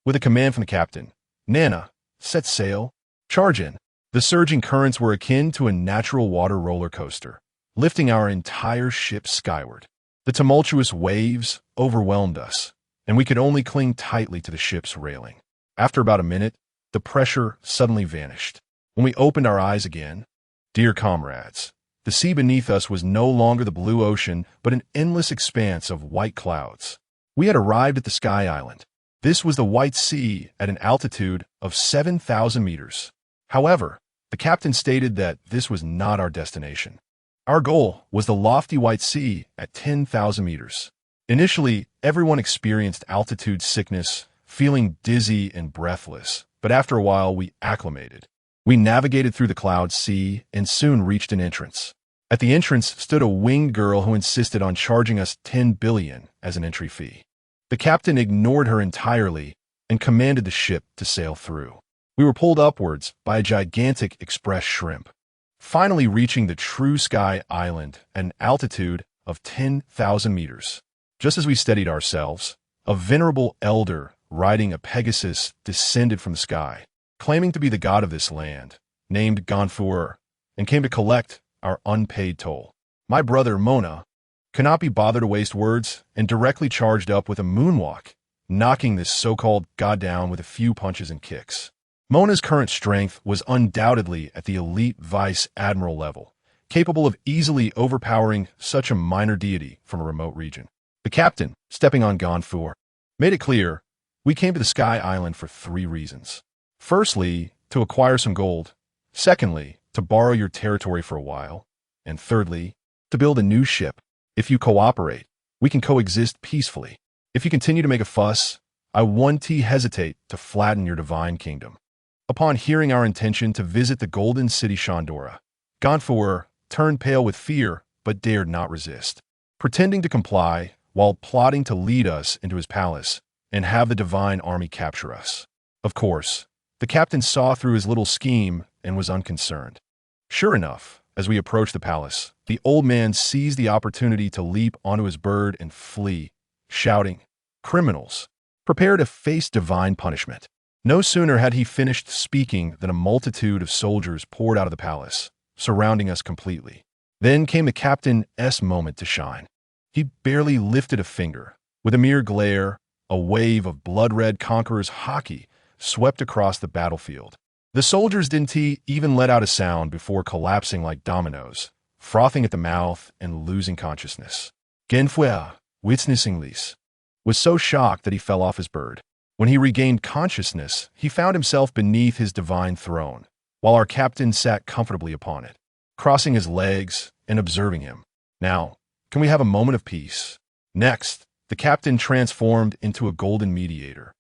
With a command from the captain, "Nana, set sail, charge in." The surging currents were akin to a natural water roller coaster, lifting our entire ship skyward. The tumultuous waves overwhelmed us, and we could only cling tightly to the ship's railing. After about a minute, the pressure suddenly vanished. When we opened our eyes again, dear comrades, the sea beneath us was no longer the blue ocean, but an endless expanse of white clouds. We had arrived at the Sky Island. This was the White Sea at an altitude of 7,000 meters. However, the captain stated that this was not our destination. Our goal was the lofty White Sea at 10,000 meters. Initially, everyone experienced altitude sickness, feeling dizzy and breathless, but after a while we acclimated. We navigated through the cloud sea and soon reached an entrance. At the entrance stood a winged girl who insisted on charging us 10 billion as an entry fee. The captain ignored her entirely and commanded the ship to sail through. We were pulled upwards by a gigantic express shrimp, finally reaching the true Sky Island at an altitude of 10,000 meters. Just as we steadied ourselves, a venerable elder riding a Pegasus descended from the sky, claiming to be the god of this land, named Gonfur, and came to collect our unpaid toll. My brother, Mona, could not be bothered to waste words and directly charged up with a moonwalk, knocking this so-called god down with a few punches and kicks. Mona's current strength was undoubtedly at the elite vice admiral level, capable of easily overpowering such a minor deity from a remote region. The captain, stepping on Gonfur, made it clear we came to the Sky Island for 3 reasons. Firstly, to acquire some gold. Secondly, to borrow your territory for a while. And thirdly, to build a new ship. If you cooperate, We can coexist peacefully. If you continue to make a fuss, I won't hesitate to flatten your divine kingdom." Upon hearing our intention to visit the Golden City Chandora, Ganfuer turned pale with fear but dared not resist. Pretending to comply while plotting to lead us into his palace and have the divine army capture us. Of course, the captain saw through his little scheme and was unconcerned. Sure enough, as we approached the palace, the old man seized the opportunity to leap onto his bird and flee, shouting, "Criminals, prepare to face divine punishment." No sooner had he finished speaking than a multitude of soldiers poured out of the palace, surrounding us completely. Then came the captain's moment to shine. He barely lifted a finger. With a mere glare, a wave of blood-red conquerors' Haki swept across the battlefield. The soldiers didn't even let out a sound before collapsing like dominoes, frothing at the mouth and losing consciousness. Genfuer, witnessing this, was so shocked that he fell off his bird. When he regained consciousness, he found himself beneath his divine throne, while our captain sat comfortably upon it, crossing his legs and observing him. "Now, can we have a moment of peace?" Next, the captain transformed into a golden mediator,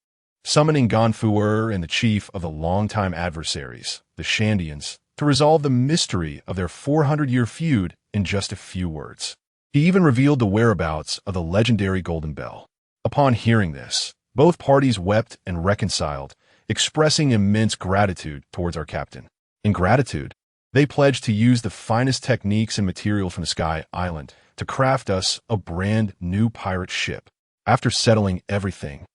summoning Ganfuer and the chief of the longtime adversaries, the Shandians, to resolve the mystery of their 400-year feud in just a few words. He even revealed the whereabouts of the legendary Golden Bell. Upon hearing this, both parties wept and reconciled, expressing immense gratitude towards our captain. In gratitude, they pledged to use the finest techniques and materials from the Sky Island to craft us a brand new pirate ship. After settling everything,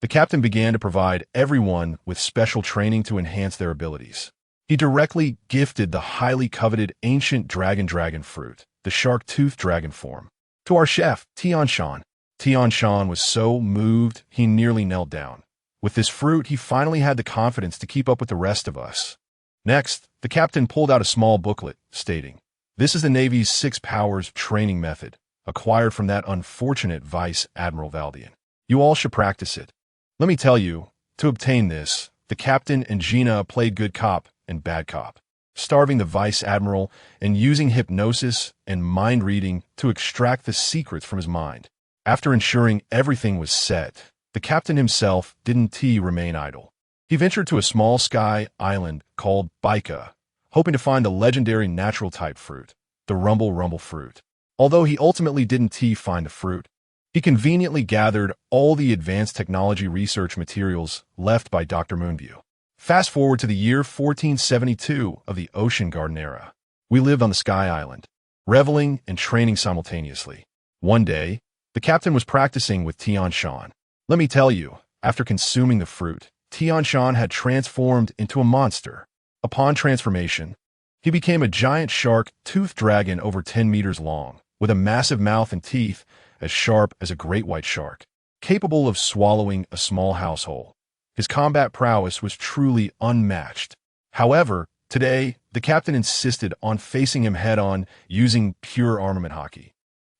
the captain began to provide everyone with special training to enhance their abilities. He directly gifted the highly coveted ancient dragon fruit, the shark-tooth dragon form, to our chef, Tianshan. Tianshan was so moved he nearly knelt down. With this fruit, he finally had the confidence to keep up with the rest of us. Next, the captain pulled out a small booklet, stating, "This is the Navy's 6 powers training method, acquired from that unfortunate Vice Admiral Valdian. You all should practice it." Let me tell you, to obtain this, the captain and Gina played good cop and bad cop, starving the Vice Admiral and using hypnosis and mind reading to extract the secrets from his mind. After ensuring everything was set, the captain himself didn't remain idle. He ventured to a small sky island called Baika, hoping to find the legendary natural-type fruit, the Rumble fruit. Although he ultimately didn't find the fruit, he conveniently gathered all the advanced technology research materials left by Dr. Moonview. Fast forward to the year 1472 of the Ocean Garden era. We lived on the Sky Island, reveling and training simultaneously. One day, the captain was practicing with Tianshan. Let me tell you, after consuming the fruit, Tianshan had transformed into a monster. Upon transformation, he became a giant shark-tooth dragon over 10 meters long, with a massive mouth and teeth as sharp as a great white shark, capable of swallowing a small household. His combat prowess was truly unmatched. However, today, the captain insisted on facing him head-on using pure armament Haki,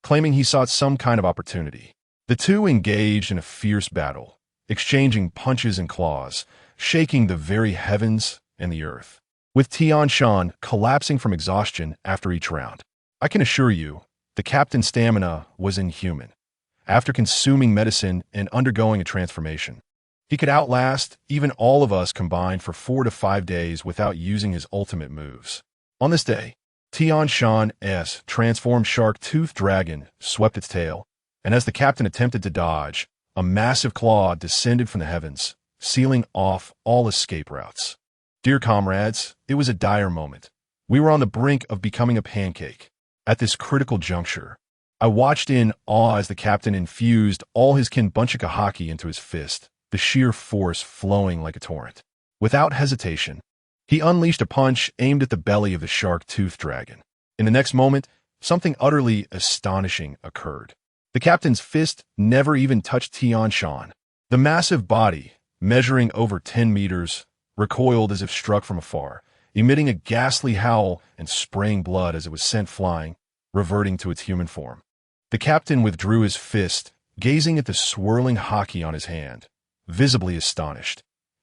claiming he sought some kind of opportunity. The two engaged in a fierce battle, exchanging punches and claws, shaking the very heavens and the earth, with Tianshan collapsing from exhaustion after each round. I can assure you, the captain's stamina was inhuman. After consuming medicine and undergoing a transformation, he could outlast even all of us combined for 4 to 5 days without using his ultimate moves. On this day, Tianshan's transformed shark-tooth dragon swept its tail, and as the captain attempted to dodge, a massive claw descended from the heavens, sealing off all escape routes. Dear comrades, it was a dire moment. We were on the brink of becoming a pancake. At this critical juncture, I watched in awe as the captain infused all his Kinbunchika Haki into his fist, the sheer force flowing like a torrent. Without hesitation, he unleashed a punch aimed at the belly of the shark-tooth dragon. In the next moment, something utterly astonishing occurred. The captain's fist never even touched Tianshan. The massive body, measuring over 10 meters, recoiled as if struck from afar, emitting a ghastly howl and spraying blood as it was sent flying, reverting to its human form. The captain withdrew his fist, gazing at the swirling Haki on his hand, visibly astonished.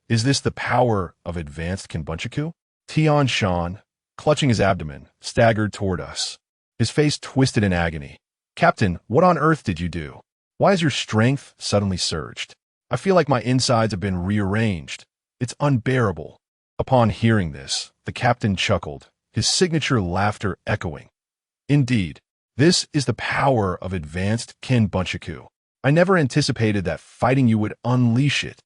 Is this the power of advanced Kinbunchaku? Tianshan, clutching his abdomen, staggered toward us, his face twisted in agony. "Captain, what on earth did you do? Why has your strength suddenly surged? I feel like my insides have been rearranged. It's unbearable." Upon hearing this, the captain chuckled, his signature laughter echoing. "Indeed, this is the power of advanced Kin Bunchaku. I never anticipated that fighting you would unleash it."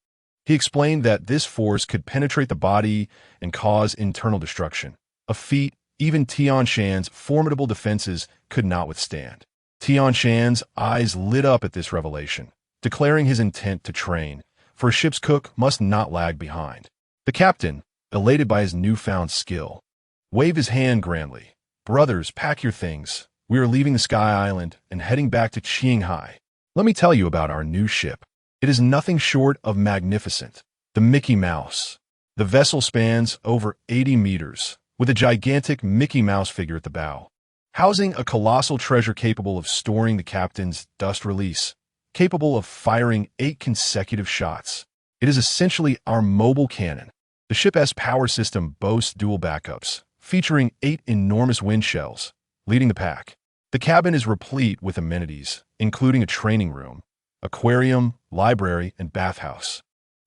He explained that this force could penetrate the body and cause internal destruction, a feat even Tian Shan's formidable defenses could not withstand. Tian Shan's eyes lit up at this revelation, declaring his intent to train, for a ship's cook must not lag behind. The captain, elated by his newfound skill, waved his hand grandly. "Brothers, pack your things. We are leaving the Sky Island and heading back to Qinghai. Let me tell you about our new ship. It is nothing short of magnificent. The Mickey Mouse. The vessel spans over 80 meters, with a gigantic Mickey Mouse figure at the bow, housing a colossal treasure capable of storing the captain's dust release, capable of firing 8 consecutive shots. It is essentially our mobile cannon. The ship's power system boasts dual backups, featuring 8 enormous wind shells, leading the pack. The cabin is replete with amenities, including a training room, aquarium, library, and bathhouse,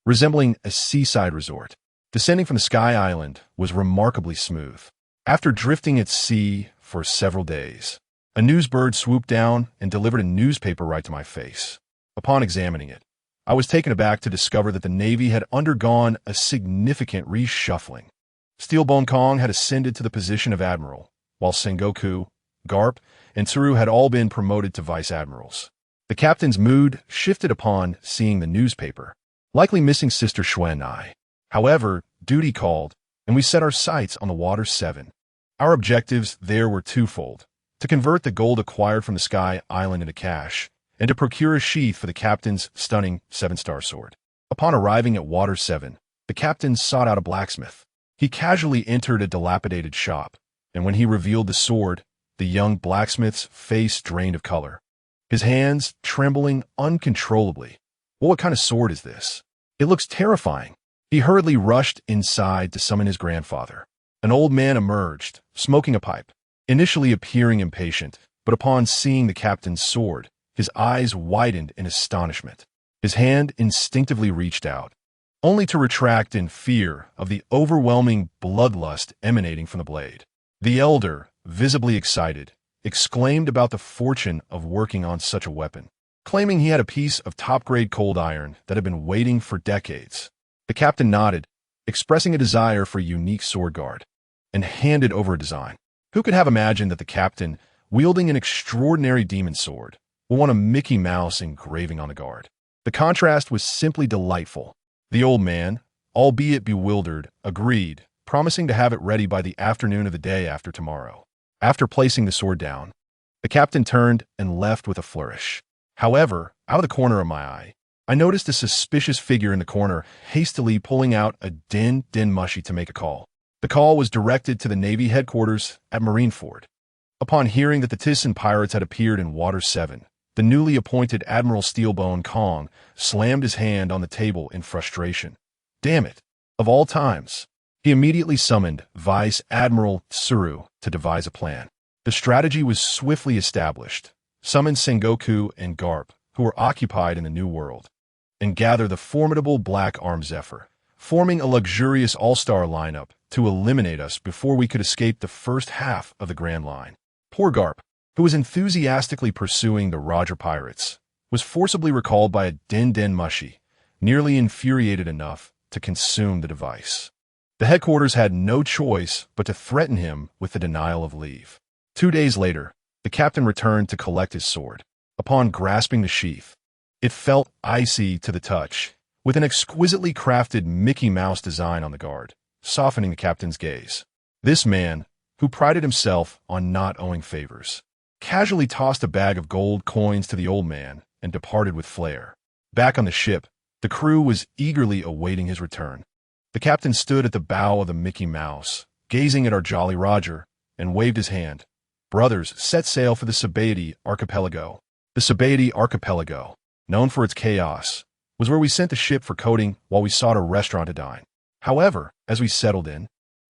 resembling a seaside resort. Descending from the Sky Island was remarkably smooth. After drifting at sea for several days, a newsbird swooped down and delivered a newspaper right to my face. Upon examining it, I was taken aback to discover that the Navy had undergone a significant reshuffling. Steelbone Kong had ascended to the position of admiral, while Sengoku, Garp, and Tsuru had all been promoted to vice admirals. The captain's mood shifted upon seeing the newspaper, likely missing Sister Xuan and I. However, duty called, and we set our sights on the Water 7. Our objectives there were twofold: to convert the gold acquired from the Sky Island into cash, and to procure a sheath for the captain's stunning 7-star sword. Upon arriving at Water 7, the captain sought out a blacksmith. He casually entered a dilapidated shop, and when he revealed the sword, the young blacksmith's face drained of color, his hands trembling uncontrollably. "Well, what kind of sword is this? It looks terrifying." He hurriedly rushed inside to summon his grandfather. An old man emerged, smoking a pipe, initially appearing impatient, but upon seeing the captain's sword, his eyes widened in astonishment. His hand instinctively reached out, only to retract in fear of the overwhelming bloodlust emanating from the blade. The elder, visibly excited, exclaimed about the fortune of working on such a weapon, claiming he had a piece of top-grade cold iron that had been waiting for decades. The captain nodded, expressing a desire for a unique sword guard, and handed over a design. Who could have imagined that the captain, wielding an extraordinary demon sword, would want a Mickey Mouse engraving on the guard? The contrast was simply delightful. The old man, albeit bewildered, agreed, promising to have it ready by the afternoon of the day after tomorrow. After placing the sword down, the captain turned and left with a flourish. However, out of the corner of my eye, I noticed a suspicious figure in the corner hastily pulling out a din mushy to make a call. The call was directed to the Navy headquarters at Marineford. Upon hearing that the Tisan pirates had appeared in Water 7, the newly appointed Admiral Steelbone Kong slammed his hand on the table in frustration. Damn it! Of all times! He immediately summoned Vice Admiral Tsuru to devise a plan. The strategy was swiftly established. Summon Sengoku and Garp, who were occupied in the New World, and gather the formidable Black Arm Zephyr, forming a luxurious all-star lineup to eliminate us before we could escape the first half of the Grand Line. Poor Garp, who was enthusiastically pursuing the Roger Pirates, was forcibly recalled by a din mushy, nearly infuriated enough to consume the device. The headquarters had no choice but to threaten him with the denial of leave. 2 days later, the captain returned to collect his sword. Upon grasping the sheath, it felt icy to the touch, with an exquisitely crafted Mickey Mouse design on the guard, softening the captain's gaze. This man, who prided himself on not owing favors, casually tossed a bag of gold coins to the old man and departed with flair. Back on the ship, the crew was eagerly awaiting his return. The captain stood at the bow of the Mickey Mouse, gazing at our Jolly Roger, and waved his hand. Brothers, set sail for the Sabaody Archipelago. The Sabaody Archipelago, known for its chaos, was where we sent the ship for coating while we sought a restaurant to dine. However, as we settled in,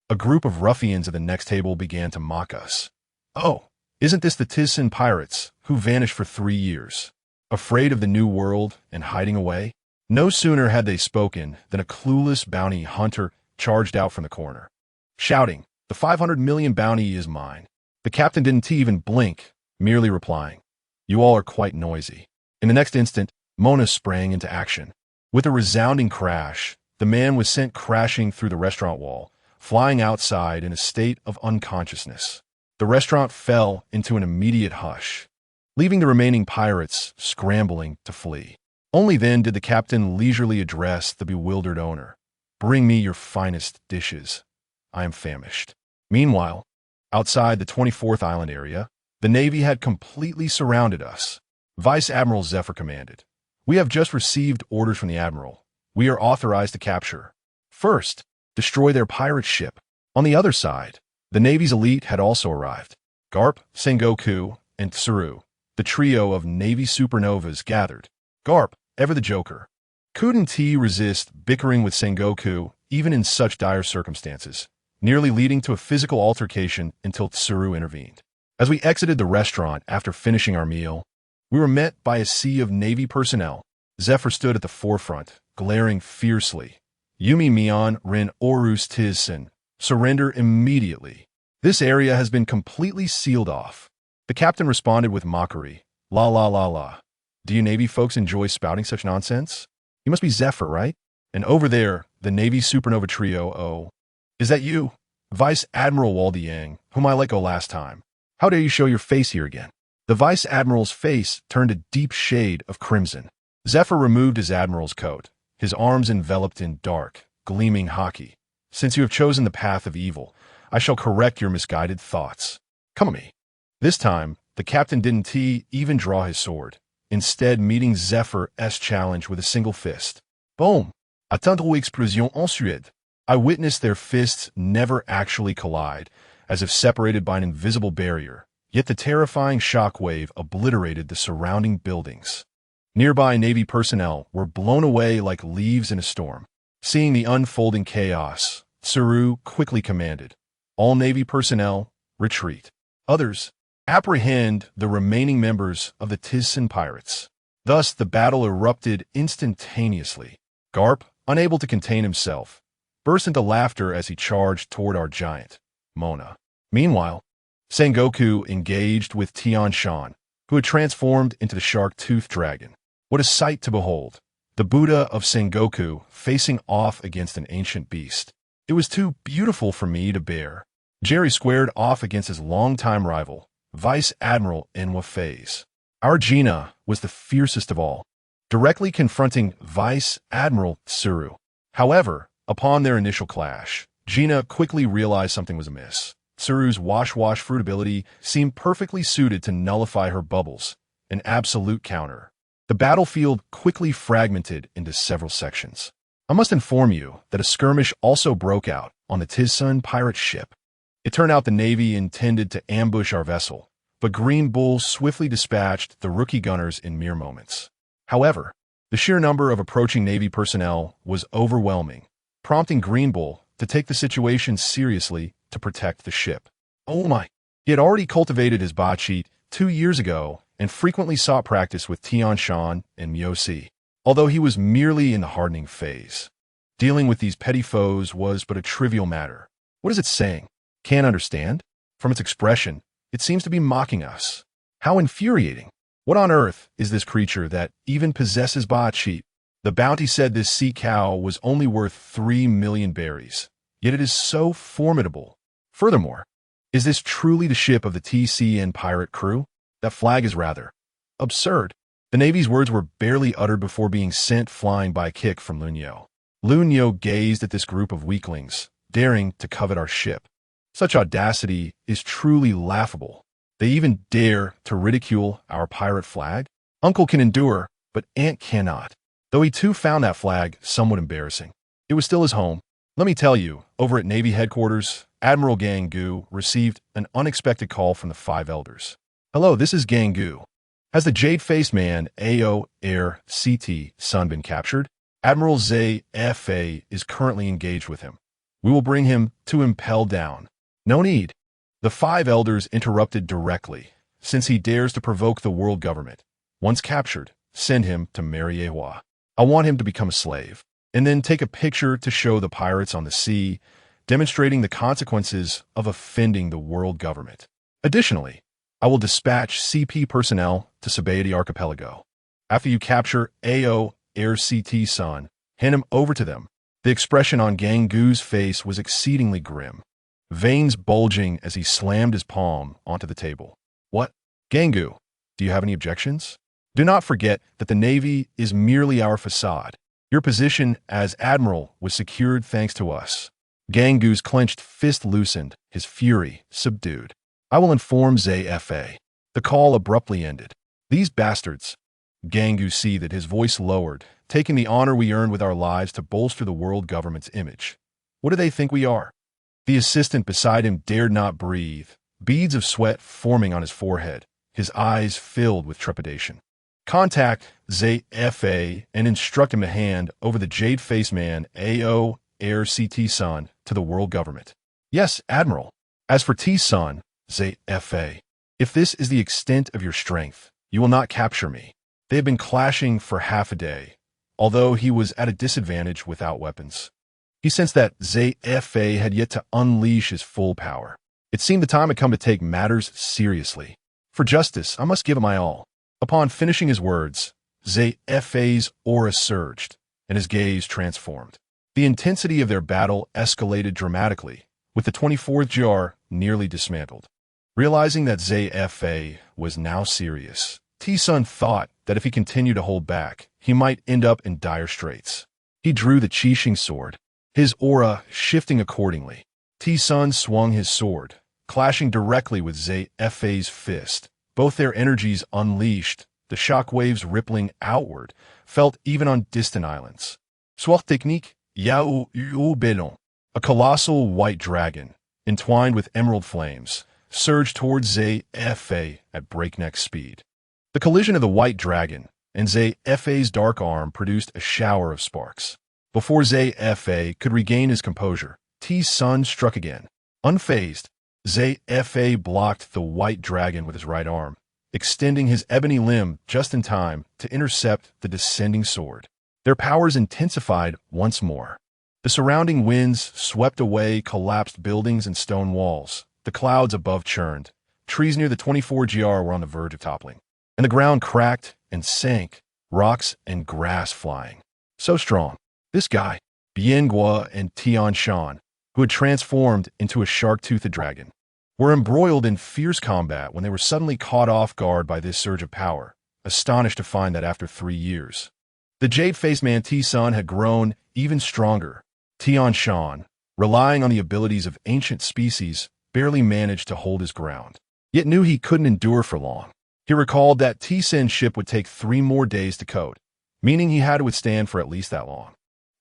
a group of ruffians at the next table began to mock us. "Oh, isn't this the Tisan pirates?" who vanished for 3 years. Afraid of the new world and hiding away? No sooner had they spoken than a clueless bounty hunter charged out from the corner, shouting, "The 500 million bounty is mine." The captain didn't even blink, merely replying, "You all are quite noisy." In the next instant, Mona sprang into action. With a resounding crash, the man was sent crashing through the restaurant wall, flying outside in a state of unconsciousness. The restaurant fell into an immediate hush, leaving the remaining pirates scrambling to flee. Only then did the captain leisurely address the bewildered owner. "Bring me your finest dishes. I am famished." Meanwhile, outside the 24th Island area, the Navy had completely surrounded us. Vice Admiral Zephyr commanded, "We have just received orders from the Admiral. We are authorized to capture. First, destroy their pirate ship." On the other side, the Navy's elite had also arrived. Garp, Sengoku, and Tsuru, the trio of Navy supernovas, gathered. Garp, ever the joker, couldn't resist bickering with Sengoku even in such dire circumstances, nearly leading to a physical altercation until Tsuru intervened. As we exited the restaurant after finishing our meal, we were met by a sea of Navy personnel. Zephyr stood at the forefront, glaring fiercely. "Yumi Mion Rin Orus Tizsen, surrender immediately. This area has been completely sealed off." The captain responded with mockery. "La la la la. Do you Navy folks enjoy spouting such nonsense? You must be Zephyr, right? And over there, the Navy supernova trio, oh. Is that you? Vice Admiral Waldiang, whom I let go last time. How dare you show your face here again?" The Vice Admiral's face turned a deep shade of crimson. Zephyr removed his admiral's coat, his arms enveloped in dark, gleaming Haki. "Since you have chosen the path of evil, I shall correct your misguided thoughts. Come at me." This time, the captain didn't even draw his sword, instead meeting Zephyr's challenge with a single fist. Boom! Attendre explosion ensuite. I witnessed their fists never actually collide, as if separated by an invisible barrier, yet the terrifying shockwave obliterated the surrounding buildings. Nearby Navy personnel were blown away like leaves in a storm. Seeing the unfolding chaos, Tsuru quickly commanded, "All Navy personnel, retreat. Others, apprehend the remaining members of the Tizsen pirates." Thus, the battle erupted instantaneously. Garp, unable to contain himself, burst into laughter as he charged toward our giant, Mona. Meanwhile, Sengoku engaged with Tian Shan, who had transformed into the shark-toothed dragon. What a sight to behold! The Buddha of Sengoku facing off against an ancient beast. It was too beautiful for me to bear. Jerry squared off against his longtime rival, Vice Admiral Enwa Phase. Our Gina was the fiercest of all, directly confronting Vice Admiral Tsuru. However, upon their initial clash, Gina quickly realized something was amiss. Tsuru's wash-wash fruit ability seemed perfectly suited to nullify her bubbles, an absolute counter. The battlefield quickly fragmented into several sections. I must inform you that a skirmish also broke out on the Tizsen pirate ship. It turned out the Navy intended to ambush our vessel, but Green Bull swiftly dispatched the rookie gunners in mere moments. However, the sheer number of approaching Navy personnel was overwhelming, prompting Green Bull to take the situation seriously to protect the ship. Oh my! He had already cultivated his bocce 2 years ago and frequently sought practice with Tian Shan and Myosi, although he was merely in the hardening phase. Dealing with these petty foes was but a trivial matter. What is it saying? Can't understand? From its expression, it seems to be mocking us. How infuriating! What on earth is this creature that even possesses bocce? The bounty said this sea cow was only worth 3 million berries, yet it is so formidable. Furthermore, is this truly the ship of the TCN pirate crew? That flag is rather absurd. The Navy's words were barely uttered before being sent flying by a kick from Lunyo. Lunyo gazed at this group of weaklings, daring to covet our ship. Such audacity is truly laughable. They even dare to ridicule our pirate flag? Uncle can endure, but Aunt cannot. Though he too found that flag somewhat embarrassing. It was still his home. Let me tell you, over at Navy headquarters, Admiral Gangu received an unexpected call from the 5 elders. "Hello, this is Gangu. Has the jade-faced man Ao Air CT son been captured? Admiral Zay Fa is currently engaged with him. We will bring him to impel down." "No need." The 5 elders interrupted directly, since he dares to provoke the world government. Once captured, send him to Mariewa. I want him to become a slave, and then take a picture to show the pirates on the sea, demonstrating the consequences of offending the world government. Additionally, I will dispatch CP personnel to Sabaody Archipelago. After you capture AO Air CT Sun, hand him over to them. The expression on Gangu's face was exceedingly grim, veins bulging as he slammed his palm onto the table. What? Gangu, do you have any objections? Do not forget that the Navy is merely our facade. Your position as Admiral was secured thanks to us. Gangu's clenched fist loosened, his fury subdued. I will inform ZFA. The call abruptly ended. These bastards. Gangu see that his voice lowered, taking the honor we earned with our lives to bolster the world government's image. What do they think we are? The assistant beside him dared not breathe, beads of sweat forming on his forehead, his eyes filled with trepidation. Contact ZFA and instruct him to hand over the Jade Face Man AO Air CT Sun to the world government. Yes, Admiral. As for T Sun, ZFA, if this is the extent of your strength, you will not capture me. They have been clashing for half a day, although he was at a disadvantage without weapons. He sensed that ZFA had yet to unleash his full power. It seemed the time had come to take matters seriously. For justice, I must give it my all. Upon finishing his words, ZFA's aura surged, and his gaze transformed. The intensity of their battle escalated dramatically, with the 24th jar nearly dismantled. Realizing that ZFA was now serious, T-Sun thought that if he continued to hold back, he might end up in dire straits. He drew the Qixing sword, his aura shifting accordingly. T-Sun swung his sword, clashing directly with ZFA's fist. Both their energies unleashed, the shockwaves rippling outward, felt even on distant islands. Soir technique, Yao Yu Belon, a colossal white dragon, entwined with emerald flames, surged towards ZFA at breakneck speed. The collision of the white dragon and ZFA's dark arm produced a shower of sparks. Before ZFA could regain his composure, T-Sun struck again. Unfazed, ZFA blocked the white dragon with his right arm, extending his ebony limb just in time to intercept the descending sword. Their powers intensified once more. The surrounding winds swept away collapsed buildings and stone walls. The clouds above churned. Trees near the 24GR were on the verge of toppling, and the ground cracked and sank, rocks and grass flying. So strong. This guy, Biengua and Tian Shan, who had transformed into a shark-toothed dragon, were embroiled in fierce combat when they were suddenly caught off guard by this surge of power, astonished to find that after 3 years, the Jade-Faced Man T-Sun had grown even stronger. Tian Shan, relying on the abilities of ancient species, barely managed to hold his ground, yet knew he couldn't endure for long. He recalled that T-Sin's ship would take 3 more days to coat, meaning he had to withstand for at least that long.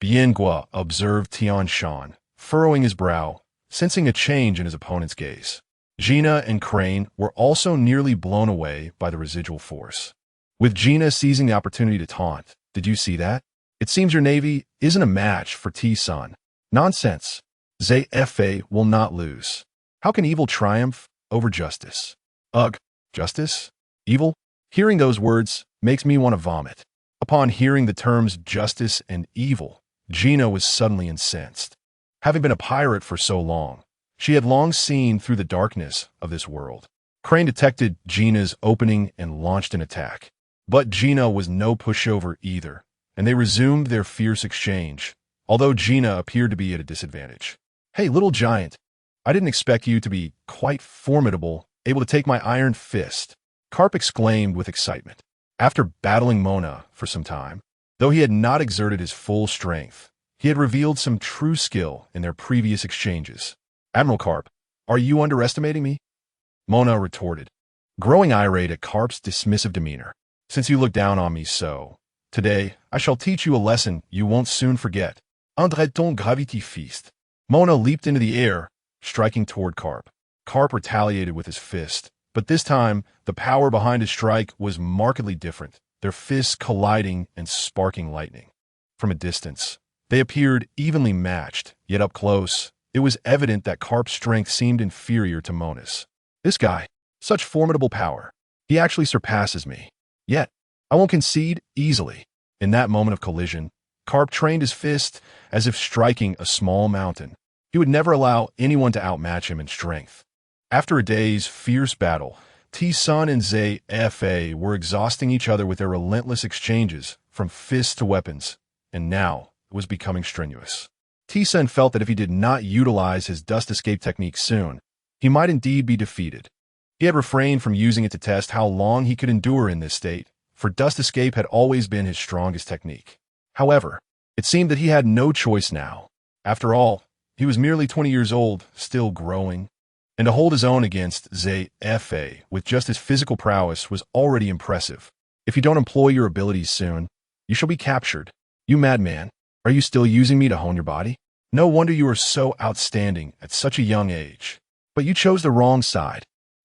Biengua observed Tian Shan, furrowing his brow, sensing a change in his opponent's gaze. Gina and Crane were also nearly blown away by the residual force. With Gina seizing the opportunity to taunt, "Did you see that? It seems your Navy isn't a match for T-Sun." Nonsense. ZFA will not lose. How can evil triumph over justice? Ugh, justice? Evil? Hearing those words makes me want to vomit. Upon hearing the terms justice and evil, Gina was suddenly incensed. Having been a pirate for so long, she had long seen through the darkness of this world. Crane detected Gina's opening and launched an attack. But Gina was no pushover either, and they resumed their fierce exchange, although Gina appeared to be at a disadvantage. "Hey, little giant, I didn't expect you to be quite formidable, able to take my iron fist," Carp exclaimed with excitement. After battling Mona for some time, though he had not exerted his full strength, he had revealed some true skill in their previous exchanges. "Admiral Carp, are you underestimating me?" Mona retorted, growing irate at Carp's dismissive demeanor. "Since you look down on me so, today I shall teach you a lesson you won't soon forget. Andrait-on gravity feast." Mona leaped into the air, striking toward Carp. Carp retaliated with his fist, but this time the power behind his strike was markedly different, their fists colliding and sparking lightning. From a distance, they appeared evenly matched, yet up close, it was evident that Carp's strength seemed inferior to Mona's. "This guy, Such formidable power. He actually surpasses me. Yet, I won't concede easily. In that moment of collision, Karp trained his fist as if striking a small mountain. He would never allow anyone to outmatch him in strength. After a day's fierce battle, T-Sun and ZFA were exhausting each other with their relentless exchanges, from fists to weapons, and now it was becoming strenuous. T-Sun felt that if he did not utilize his dust escape technique soon, he might indeed be defeated. He had refrained from using it to test how long he could endure in this state, for dust escape had always been his strongest technique. However, it seemed that he had no choice now. After all, he was merely 20 years old, still growing, and to hold his own against ZFA with just his physical prowess was already impressive. If you don't employ your abilities soon, you shall be captured. You madman, are you still using me to hone your body? No wonder you are so outstanding at such a young age. But you chose the wrong side.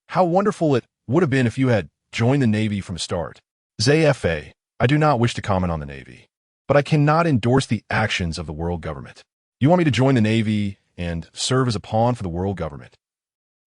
How wonderful it would have been if you had joined the Navy from the start. ZFA, I do not wish to comment on the Navy, but I cannot endorse the actions of the world government. You want me to join the Navy and serve as a pawn for the world government,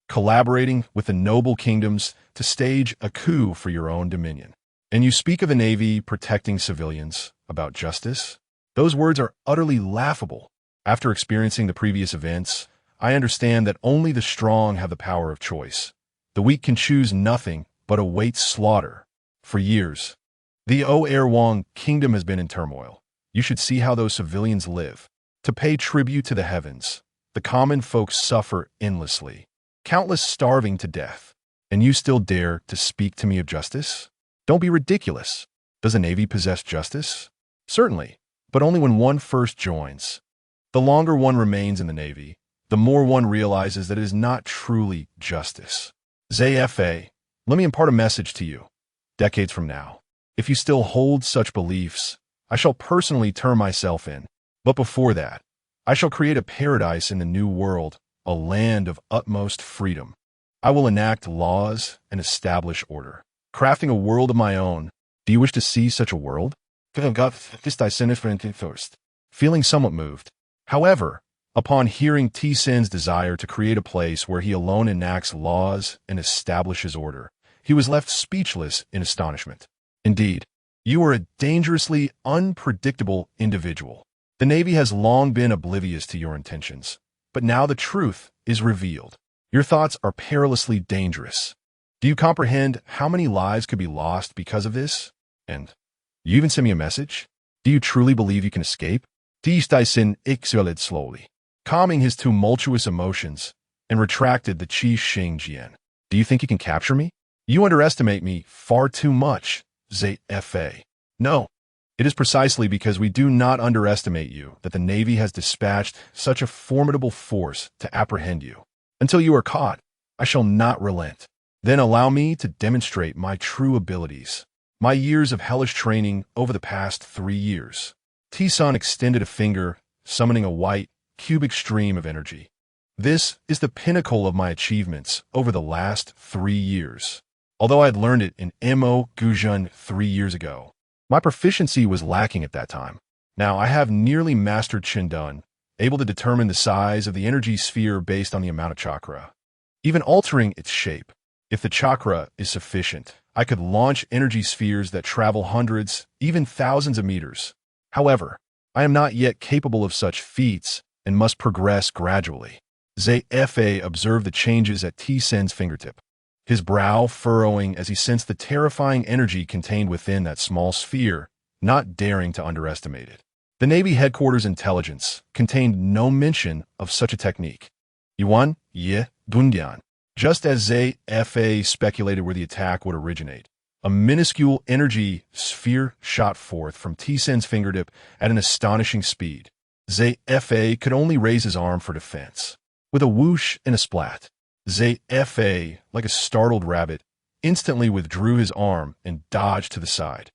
collaborating with the noble kingdoms to stage a coup for your own dominion. And you speak of the Navy protecting civilians, about justice? Those words are utterly laughable. After experiencing the previous events, I understand that only the strong have the power of choice. The weak can choose nothing but await slaughter. For years, the Oerwang kingdom has been in turmoil. You should see how those civilians live. To pay tribute to the heavens, the common folks suffer endlessly, countless starving to death. And you still dare to speak to me of justice? Don't be ridiculous. Does the Navy possess justice? Certainly, but only when one first joins. The longer one remains in the Navy, the more one realizes that it is not truly justice. ZFA, let me impart a message to you. Decades from now, if you still hold such beliefs, I shall personally turn myself in. But before that, I shall create a paradise in the new world, a land of utmost freedom. I will enact laws and establish order, crafting a world of my own. Do you wish to see such a world? Feeling somewhat moved. However, upon hearing T-Sin's desire to create a place where he alone enacts laws and establishes order, he was left speechless in astonishment. Indeed, you are a dangerously unpredictable individual. The Navy has long been oblivious to your intentions, but now the truth is revealed. Your thoughts are perilously dangerous. Do you comprehend how many lives could be lost because of this? And you even sent me a message? Do you truly believe you can escape? T-Sin exhaled slowly, calming his tumultuous emotions, and retracted the Qi Xing Jian. Do you think you can capture me? You underestimate me far too much, ZFA. No, it is precisely because we do not underestimate you that the Navy has dispatched such a formidable force to apprehend you. Until you are caught, I shall not relent. Then allow me to demonstrate my true abilities. My years of hellish training over the past 3 years. T-Sun extended a finger, summoning a white, cubic stream of energy. This is the pinnacle of my achievements over the last 3 years. Although I had learned it in Mo Gujun 3 years ago, my proficiency was lacking at that time. Now I have nearly mastered Chindan, able to determine the size of the energy sphere based on the amount of chakra, even altering its shape. If the chakra is sufficient, I could launch energy spheres that travel hundreds, even thousands of meters. However, I am not yet capable of such feats and must progress gradually. ZFA observed the changes at T-Sin's fingertip, his brow furrowing as he sensed the terrifying energy contained within that small sphere, not daring to underestimate it. The Navy headquarters intelligence contained no mention of such a technique. Yuan, Ye, Dundian. Just as ZFA speculated where the attack would originate, a minuscule energy sphere shot forth from T-Sin's fingertip at an astonishing speed. ZFA could only raise his arm for defense. With a whoosh and a splat, ZFA, like a startled rabbit, instantly withdrew his arm and dodged to the side.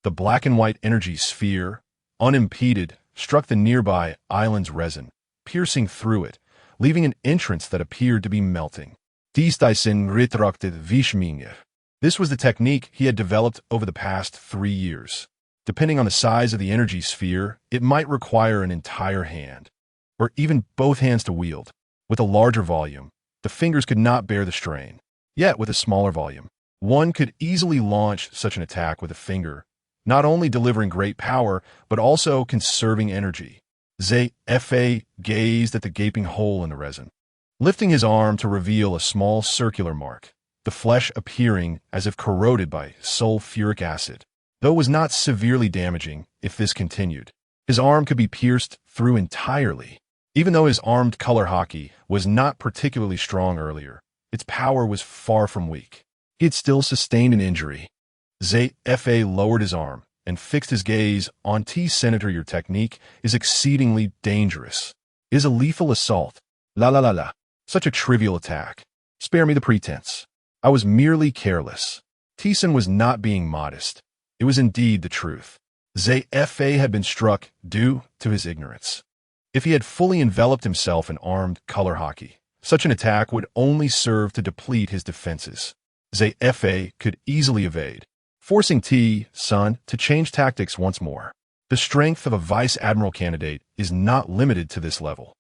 The black and white energy sphere, unimpeded, struck the nearby island's resin, piercing through it, leaving an entrance that appeared to be melting. T-Sin retracted Vishminger. This was the technique he had developed over the past 3 years. Depending on the size of the energy sphere, it might require an entire hand, or even both hands to wield. With a larger volume, the fingers could not bear the strain. yet with a smaller volume. One could easily launch such an attack with a finger, not only delivering great power, but also conserving energy. ZFA gazed at the gaping hole in the resin, lifting his arm to reveal a small circular mark, the flesh appearing as if corroded by sulfuric acid. Though it was not severely damaging, if this continued, his arm could be pierced through entirely. Even though his armed color Haki was not particularly strong earlier, its power was far from weak. He had still sustained an injury. ZFA lowered his arm and fixed his gaze on Senator. Your technique is exceedingly dangerous. It is a lethal assault. La la la la. Such a trivial attack. Spare me the pretense. I was merely careless. Tsun was not being modest. It was indeed the truth. ZFA had been struck due to his ignorance. If he had fully enveloped himself in armed color Haki, such an attack would only serve to deplete his defenses. ZFA could easily evade, forcing Tsun to change tactics once more. The strength of a vice admiral candidate is not limited to this level.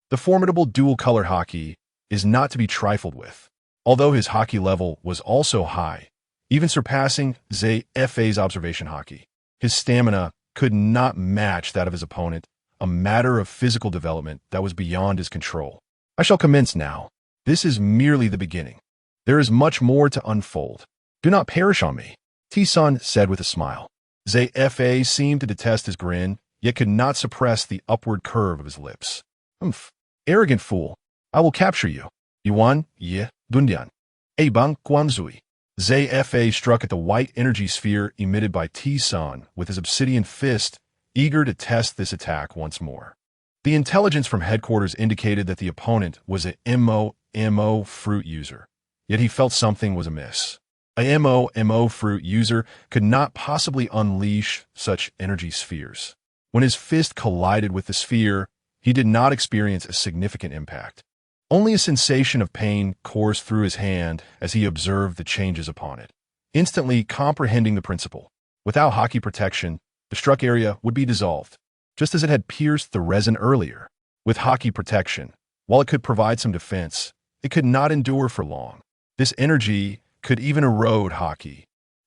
The formidable dual-color Haki is not to be trifled with. Although his Haki level was also high, even surpassing ZFA's observation Haki, his stamina could not match that of his opponent, a matter of physical development that was beyond his control. I shall commence now. This is merely the beginning. There is much more to unfold. Do not perish on me, Tsun said with a smile. ZFA seemed to detest his grin, yet could not suppress the upward curve of his lips. Humph. Arrogant fool. I will capture you. Yuan, Ye, Dundian. Bang Guanzui. ZFA struck at the white energy sphere emitted by Tsun with his obsidian fist, eager to test this attack once more. The intelligence from headquarters indicated that the opponent was a MO fruit user, yet he felt something was amiss. A MO fruit user could not possibly unleash such energy spheres. When his fist collided with the sphere, he did not experience a significant impact. Only a sensation of pain coursed through his hand as he observed the changes upon it. Instantly comprehending the principle, without Haki protection, the struck area would be dissolved, just as it had pierced the resin earlier. With Haki protection, while it could provide some defense, it could not endure for long. This energy could even erode Haki,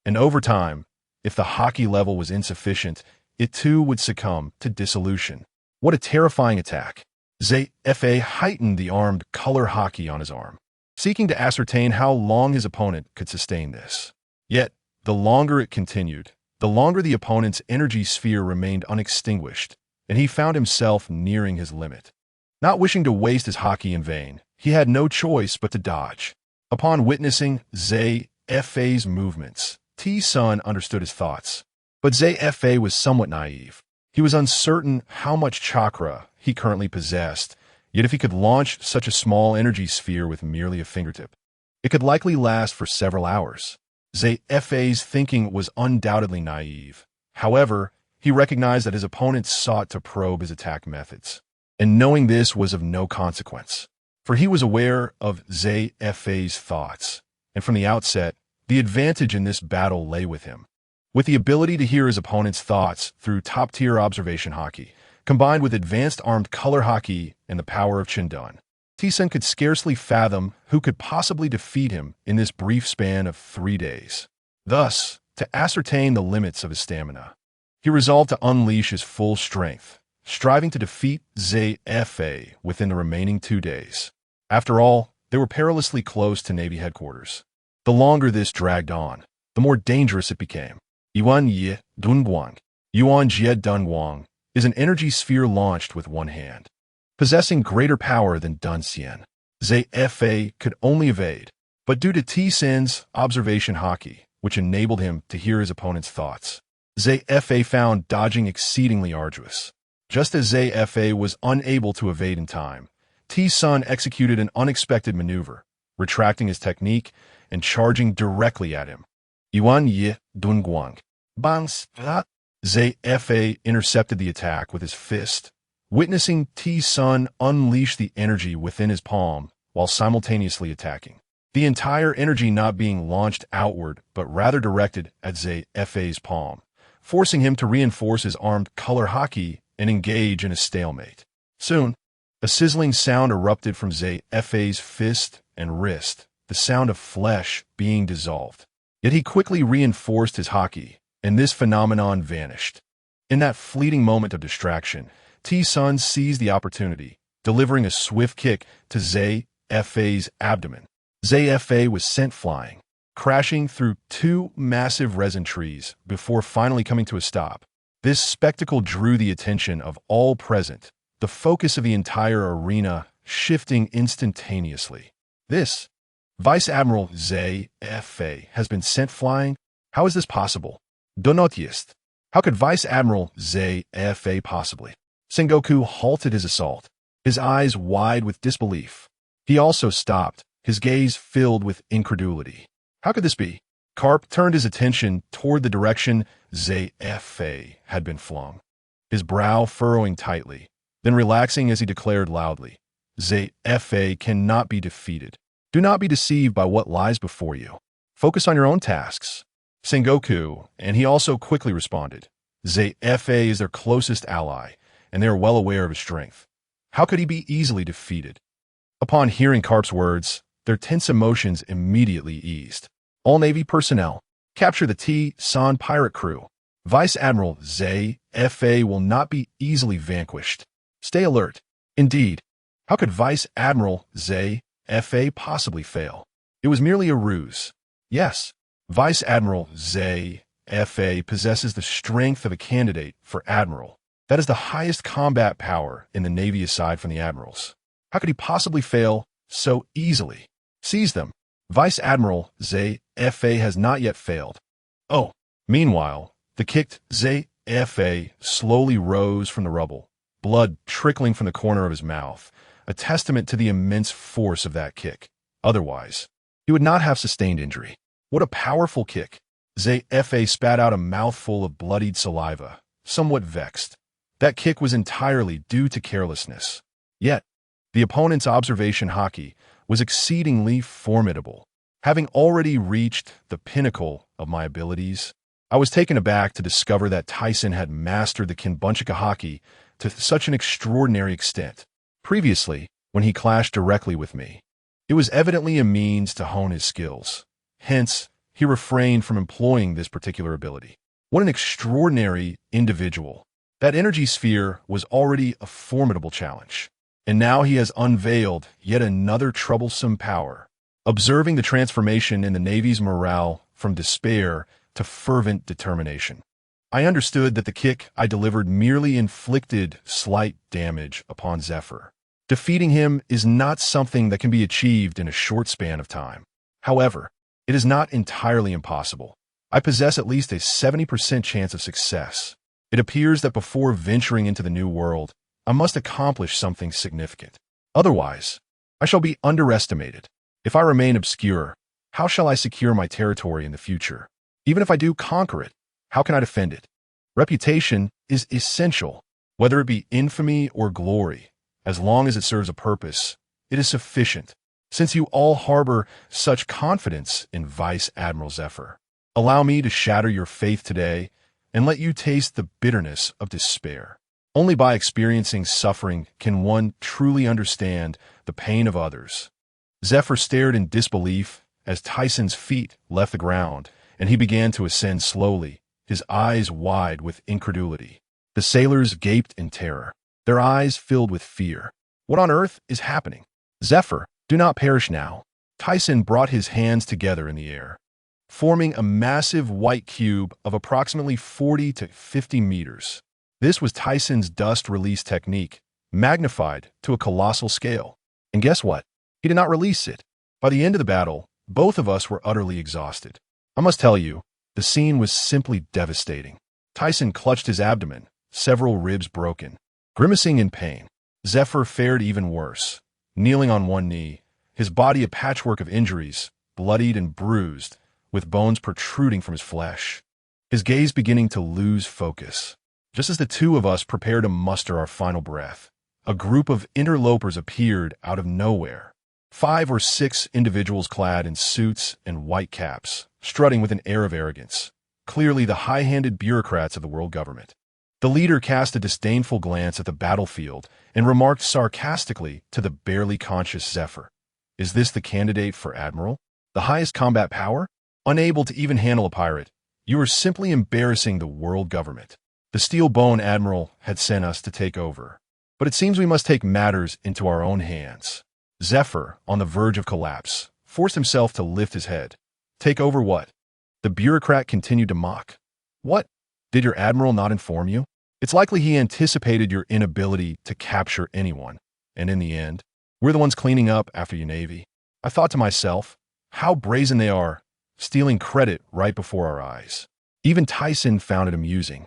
and over time, if the Haki level was insufficient, it too would succumb to dissolution. What a terrifying attack! ZFA heightened the armed color Haki on his arm, seeking to ascertain how long his opponent could sustain this. Yet, the longer it continued, the longer the opponent's energy sphere remained unextinguished, and he found himself nearing his limit. Not wishing to waste his Haki in vain, he had no choice but to dodge. Upon witnessing ZFA's movements, Tsun understood his thoughts. But ZFA was somewhat naive. He was uncertain how much chakra he currently possessed, yet if he could launch such a small energy sphere with merely a fingertip, it could likely last for several hours. ZFA's thinking was undoubtedly naive. However, he recognized that his opponent sought to probe his attack methods, and knowing this was of no consequence, for he was aware of ZFA's thoughts, and from the outset, the advantage in this battle lay with him. With the ability to hear his opponent's thoughts through top-tier observation Haki, combined with advanced armed color Haki and the power of Chindan, Tsun could scarcely fathom who could possibly defeat him in this brief span of 3 days. Thus, to ascertain the limits of his stamina, he resolved to unleash his full strength, striving to defeat ZFA within the remaining 2 days. After all, they were perilously close to Navy headquarters. The longer this dragged on, the more dangerous it became. Yuan Ye Dunguang. Yuan Jie Dunguang is an energy sphere launched with one hand, possessing greater power than Dunxian. ZFA could only evade, but due to Tsun's observation Haki, which enabled him to hear his opponent's thoughts, ZFA found dodging exceedingly arduous. Just as ZFA was unable to evade in time, Tsun executed an unexpected maneuver, retracting his technique and charging directly at him. Yuan Ye Dunguang. Bangs. ZFA intercepted the attack with his fist, witnessing Tsun unleash the energy within his palm while simultaneously attacking. The entire energy not being launched outward, but rather directed at ZFA's palm, forcing him to reinforce his armed color Haki and engage in a stalemate. Soon, a sizzling sound erupted from ZFA's fist and wrist, the sound of flesh being dissolved. Yet he quickly reinforced his Haki, and this phenomenon vanished. In that fleeting moment of distraction, T-Sun seized the opportunity, delivering a swift kick to ZFA's abdomen. ZFA was sent flying, crashing through two massive resin trees before finally coming to a stop. This spectacle drew the attention of all present, the focus of the entire arena shifting instantaneously. This, Vice Admiral ZFA, has been sent flying? How is this possible? Donotist. How could Vice Admiral ZFA possibly? Sengoku halted his assault, his eyes wide with disbelief. He also stopped, his gaze filled with incredulity. How could this be? Karp turned his attention toward the direction ZFA had been flung, his brow furrowing tightly, then relaxing as he declared loudly, ZFA cannot be defeated. Do not be deceived by what lies before you. Focus on your own tasks. Sengoku, and he also quickly responded, ZFA is their closest ally, and they are well aware of his strength. How could he be easily defeated? Upon hearing Karp's words, their tense emotions immediately eased. All Navy personnel, capture the T-San pirate crew. Vice Admiral ZFA will not be easily vanquished. Stay alert. Indeed, how could Vice Admiral ZFA possibly fail? It was merely a ruse. Yes, Vice Admiral ZFA possesses the strength of a candidate for Admiral. That is the highest combat power in the Navy aside from the Admirals. How could he possibly fail so easily? Seize them. Vice Admiral ZFA has not yet failed. Oh, meanwhile, the kicked ZFA slowly rose from the rubble, blood trickling from the corner of his mouth, a testament to the immense force of that kick. Otherwise, he would not have sustained injury. What a powerful kick. ZFA spat out a mouthful of bloodied saliva, somewhat vexed. That kick was entirely due to carelessness. Yet, the opponent's observation Haki was exceedingly formidable. Having already reached the pinnacle of my abilities, I was taken aback to discover that Tyson had mastered the Kinbunchika Haki to such an extraordinary extent. Previously, when he clashed directly with me, it was evidently a means to hone his skills. Hence, he refrained from employing this particular ability. What an extraordinary individual. That energy sphere was already a formidable challenge. And now he has unveiled yet another troublesome power, observing the transformation in the Navy's morale from despair to fervent determination. I understood that the kick I delivered merely inflicted slight damage upon Zephyr. Defeating him is not something that can be achieved in a short span of time. However, it is not entirely impossible. I possess at least a 70% chance of success. It appears that before venturing into the new world, I must accomplish something significant. Otherwise, I shall be underestimated. If I remain obscure, how shall I secure my territory in the future? Even if I do conquer it, how can I defend it? Reputation is essential, whether it be infamy or glory. As long as it serves a purpose, it is sufficient. Since you all harbor such confidence in Vice Admiral Zephyr, allow me to shatter your faith today and let you taste the bitterness of despair. Only by experiencing suffering can one truly understand the pain of others. Zephyr stared in disbelief as Tyson's feet left the ground, and he began to ascend slowly, his eyes wide with incredulity. The sailors gaped in terror, their eyes filled with fear. What on earth is happening? Zephyr, do not perish now. Tyson brought his hands together in the air, forming a massive white cube of approximately 40 to 50 meters. This was Tyson's dust release technique, magnified to a colossal scale. And guess what? He did not release it. By the end of the battle, both of us were utterly exhausted. I must tell you, the scene was simply devastating. Tyson clutched his abdomen, several ribs broken. Grimacing in pain, Zephyr fared even worse. Kneeling on one knee, his body a patchwork of injuries, bloodied and bruised, with bones protruding from his flesh. His gaze beginning to lose focus. Just as the two of us prepared to muster our final breath, a group of interlopers appeared out of nowhere. 5 or 6 individuals clad in suits and white caps, strutting with an air of arrogance, clearly the high-handed bureaucrats of the world government. The leader cast a disdainful glance at the battlefield and remarked sarcastically to the barely conscious Zephyr, Is this the candidate for Admiral? The highest combat power? Unable to even handle a pirate, you are simply embarrassing the world government. The Steel Bone Admiral had sent us to take over. But it seems we must take matters into our own hands. Zephyr, on the verge of collapse, forced himself to lift his head. Take over what? The bureaucrat continued to mock. What? Did your admiral not inform you? It's likely he anticipated your inability to capture anyone. And in the end, we're the ones cleaning up after you, Navy. I thought to myself, how brazen they are, stealing credit right before our eyes. Even Tyson found it amusing,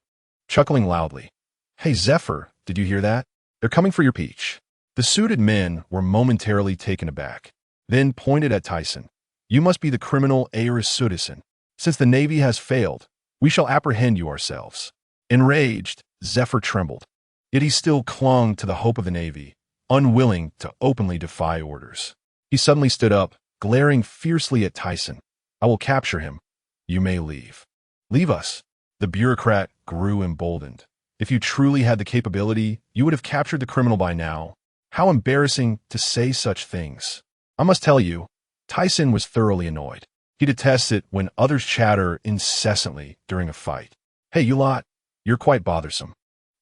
chuckling loudly. Hey, Zephyr, did you hear that? They're coming for your peach. The suited men were momentarily taken aback, then pointed at Tyson. You must be the criminal heiress citizen. Since the Navy has failed, we shall apprehend you ourselves. Enraged, Zephyr trembled. Yet he still clung to the hope of the Navy, unwilling to openly defy orders. He suddenly stood up, glaring fiercely at Tyson. I will capture him. You may leave. Leave us. The bureaucrat grew emboldened. If you truly had the capability, you would have captured the criminal by now. How embarrassing to say such things. I must tell you, Tyson was thoroughly annoyed. He detests it when others chatter incessantly during a fight. Hey, you lot, you're quite bothersome.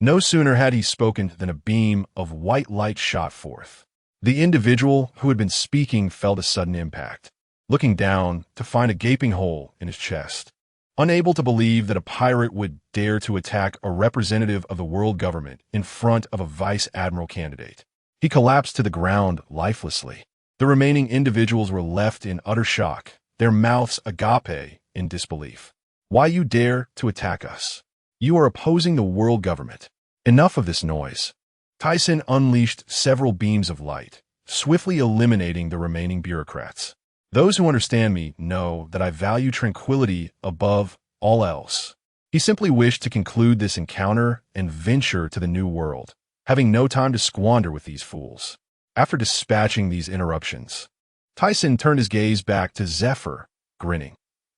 No sooner had he spoken than a beam of white light shot forth. The individual who had been speaking felt a sudden impact, looking down to find a gaping hole in his chest. Unable to believe that a pirate would dare to attack a representative of the world government in front of a vice admiral candidate, he collapsed to the ground lifelessly. The remaining individuals were left in utter shock, their mouths agape in disbelief. Why you dare to attack us? You are opposing the world government. Enough of this noise. Tyson unleashed several beams of light, swiftly eliminating the remaining bureaucrats. Those who understand me know that I value tranquility above all else. He simply wished to conclude this encounter and venture to the new world, having no time to squander with these fools. After dispatching these interruptions, Tyson turned his gaze back to Zephyr, grinning.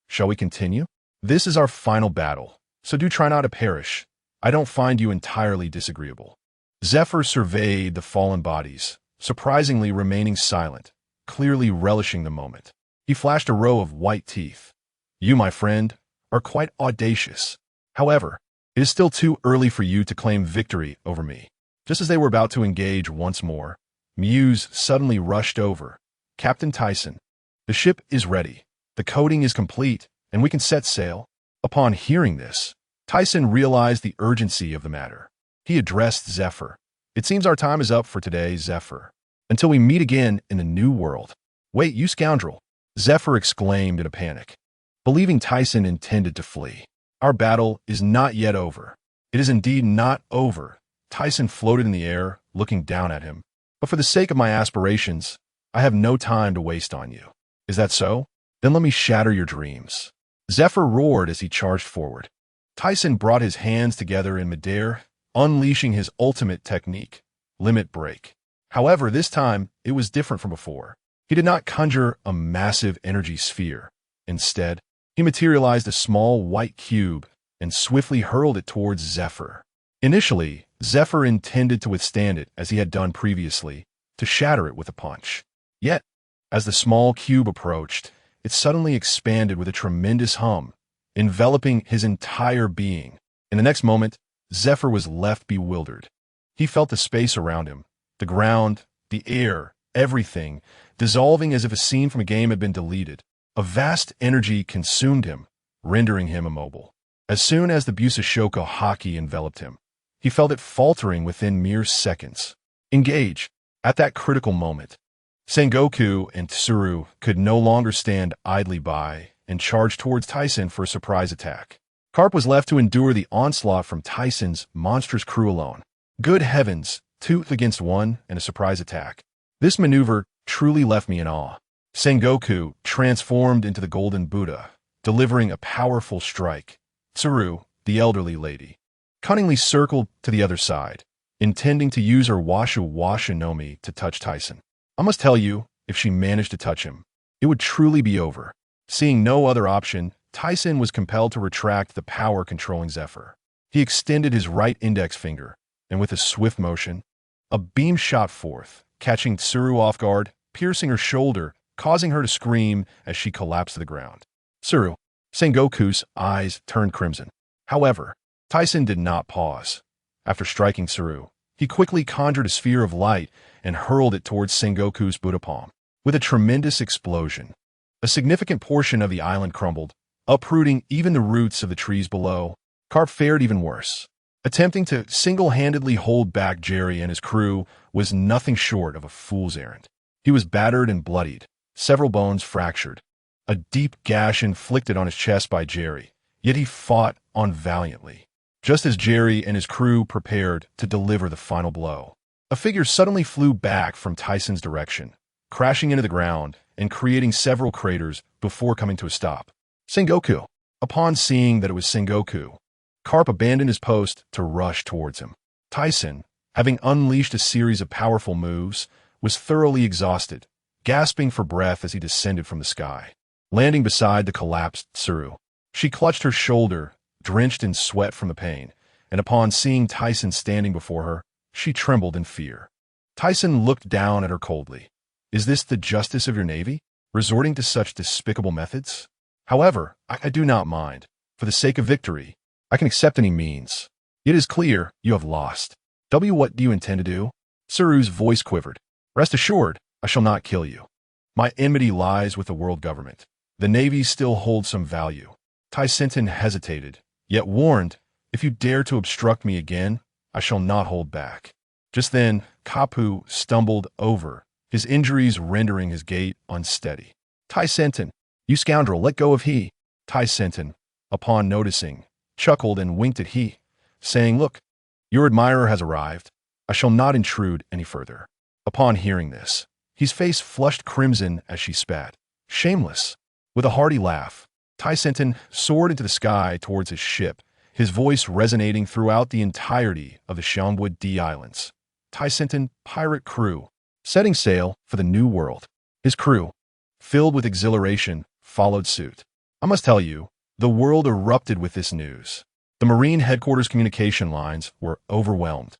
Shall we continue? This is our final battle, so do try not to perish. I don't find you entirely disagreeable. Zephyr surveyed the fallen bodies, surprisingly remaining silent, clearly relishing the moment. He flashed a row of white teeth. You, my friend, are quite audacious. However, it is still too early for you to claim victory over me. Just as they were about to engage once more, Muse suddenly rushed over. Captain Tyson, the ship is ready. The coating is complete, and we can set sail. Upon hearing this, Tyson realized the urgency of the matter. He addressed Zephyr. It seems our time is up for today, Zephyr. Until we meet again in the new world. Wait, you scoundrel! Zephyr exclaimed in a panic, believing Tyson intended to flee. Our battle is not yet over. It is indeed not over. Tyson floated in the air, looking down at him. But for the sake of my aspirations, I have no time to waste on you. Is that so? Then let me shatter your dreams. Zephyr roared as he charged forward. Tyson brought his hands together in midair, unleashing his ultimate technique, Limit Break. However, this time, it was different from before. He did not conjure a massive energy sphere. Instead, he materialized a small white cube and swiftly hurled it towards Zephyr. Initially, Zephyr intended to withstand it as he had done previously, to shatter it with a punch. Yet, as the small cube approached, it suddenly expanded with a tremendous hum, enveloping his entire being. In the next moment, Zephyr was left bewildered. He felt the space around him, the ground, the air, everything, dissolving as if a scene from a game had been deleted. A vast energy consumed him, rendering him immobile. As soon as the Busashoku Haki enveloped him, he felt it faltering within mere seconds. Engage. At that critical moment, Sengoku and Tsuru could no longer stand idly by and charged towards Tyson for a surprise attack. Carp was left to endure the onslaught from Tyson's monstrous crew alone. Good heavens, 2 against 1 and a surprise attack. This maneuver truly left me in awe. Sengoku transformed into the Golden Buddha, delivering a powerful strike. Tsuru, the elderly lady, cunningly circled to the other side, intending to use her Washu Washu no Mi to touch Tyson. I must tell you, if she managed to touch him, it would truly be over. Seeing no other option, Tyson was compelled to retract the power controlling Zephyr. He extended his right index finger, and with a swift motion, a beam shot forth, catching Tsuru off guard, piercing her shoulder, causing her to scream as she collapsed to the ground. Tsuru, Sengoku's eyes turned crimson. However, Tyson did not pause. After striking Tsuru, he quickly conjured a sphere of light and hurled it towards Sengoku's Buddha palm. With a tremendous explosion, a significant portion of the island crumbled, uprooting even the roots of the trees below. Carp fared even worse. Attempting to single-handedly hold back Jerry and his crew was nothing short of a fool's errand. He was battered and bloodied, several bones fractured, a deep gash inflicted on his chest by Jerry, yet he fought on valiantly. Just as Jerry and his crew prepared to deliver the final blow, a figure suddenly flew back from Tyson's direction, crashing into the ground and creating several craters before coming to a stop. Sengoku. Upon seeing that it was Sengoku, Carp abandoned his post to rush towards him. Tyson, having unleashed a series of powerful moves, was thoroughly exhausted, gasping for breath as he descended from the sky. Landing beside the collapsed Tsuru, she clutched her shoulder, drenched in sweat from the pain, and upon seeing Tyson standing before her, she trembled in fear. Tyson looked down at her coldly. Is this the justice of your navy, resorting to such despicable methods? However, I do not mind. For the sake of victory, I can accept any means. It is clear you have lost. What do you intend to do? Tsuru's voice quivered. Rest assured, I shall not kill you. My enmity lies with the world government. The Navy still holds some value. Tyson hesitated, yet warned, if you dare to obstruct me again, I shall not hold back. Just then, Kapu stumbled over, his injuries rendering his gait unsteady. Tyson, you scoundrel, let go of he. Tyson, upon noticing, chuckled and winked at he, saying, look, your admirer has arrived. I shall not intrude any further. Upon hearing this, his face flushed crimson as she spat. Shameless. With a hearty laugh, Tyson soared into the sky towards his ship, his voice resonating throughout the entirety of the Shamwood D Islands. Tyson, pirate crew, setting sail for the New World. His crew, filled with exhilaration, followed suit. I must tell you, the world erupted with this news. The Marine headquarters communication lines were overwhelmed,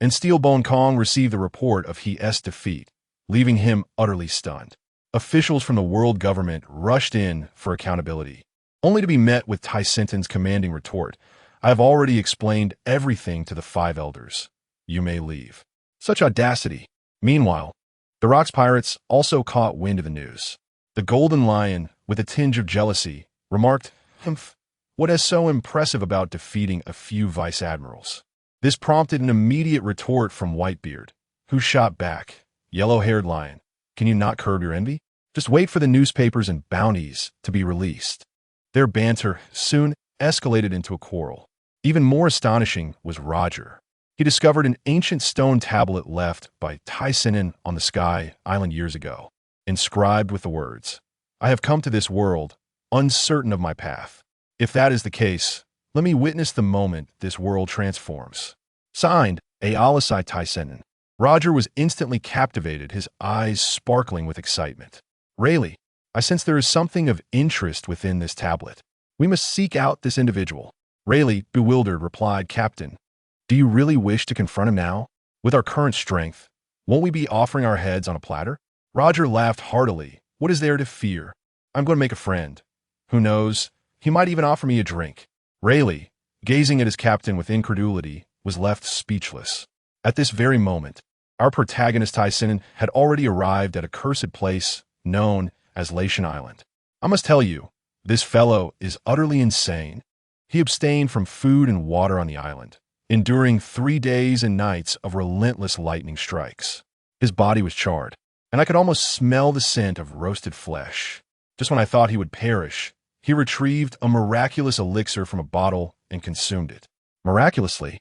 and Steelbone Kong received the report of his defeat, leaving him utterly stunned. Officials from the world government rushed in for accountability, only to be met with Tyson's commanding retort, I have already explained everything to the 5 elders. You may leave. Such audacity. Meanwhile, the Rocks pirates also caught wind of the news. The Golden Lion, with a tinge of jealousy, remarked, Humph, what is so impressive about defeating a few vice admirals? This prompted an immediate retort from Whitebeard, who shot back, Yellow-haired lion, can you not curb your envy? Just wait for the newspapers and bounties to be released. Their banter soon escalated into a quarrel. Even more astonishing was Roger. He discovered an ancient stone tablet left by Tyson on the Sky Island years ago, inscribed with the words, I have come to this world, uncertain of my path. If that is the case, let me witness the moment this world transforms. Signed, Alisai Tyson. Roger was instantly captivated, his eyes sparkling with excitement. Rayleigh, I sense there is something of interest within this tablet. We must seek out this individual. Rayleigh, bewildered, replied, Captain, do you really wish to confront him now? With our current strength, won't we be offering our heads on a platter? Roger laughed heartily. What is there to fear? I'm going to make a friend. Who knows? He might even offer me a drink. Rayleigh, gazing at his captain with incredulity, was left speechless. At this very moment, our protagonist Tyson had already arrived at a cursed place known as Latian Island. I must tell you, this fellow is utterly insane. He abstained from food and water on the island, enduring 3 days and nights of relentless lightning strikes. His body was charred, and I could almost smell the scent of roasted flesh. Just when I thought he would perish, he retrieved a miraculous elixir from a bottle and consumed it. Miraculously,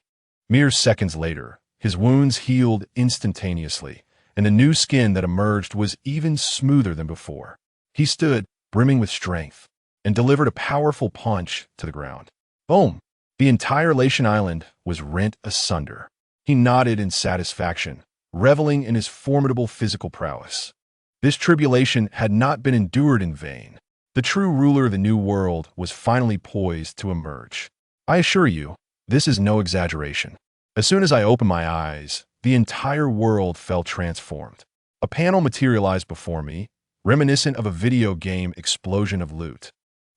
mere seconds later, his wounds healed instantaneously, and the new skin that emerged was even smoother than before. He stood, brimming with strength, and delivered a powerful punch to the ground. Boom! The entire Latian Island was rent asunder. He nodded in satisfaction, reveling in his formidable physical prowess. This tribulation had not been endured in vain. The true ruler of the New World was finally poised to emerge. I assure you, this is no exaggeration. As soon as I opened my eyes, the entire world felt transformed. A panel materialized before me, reminiscent of a video game explosion of loot.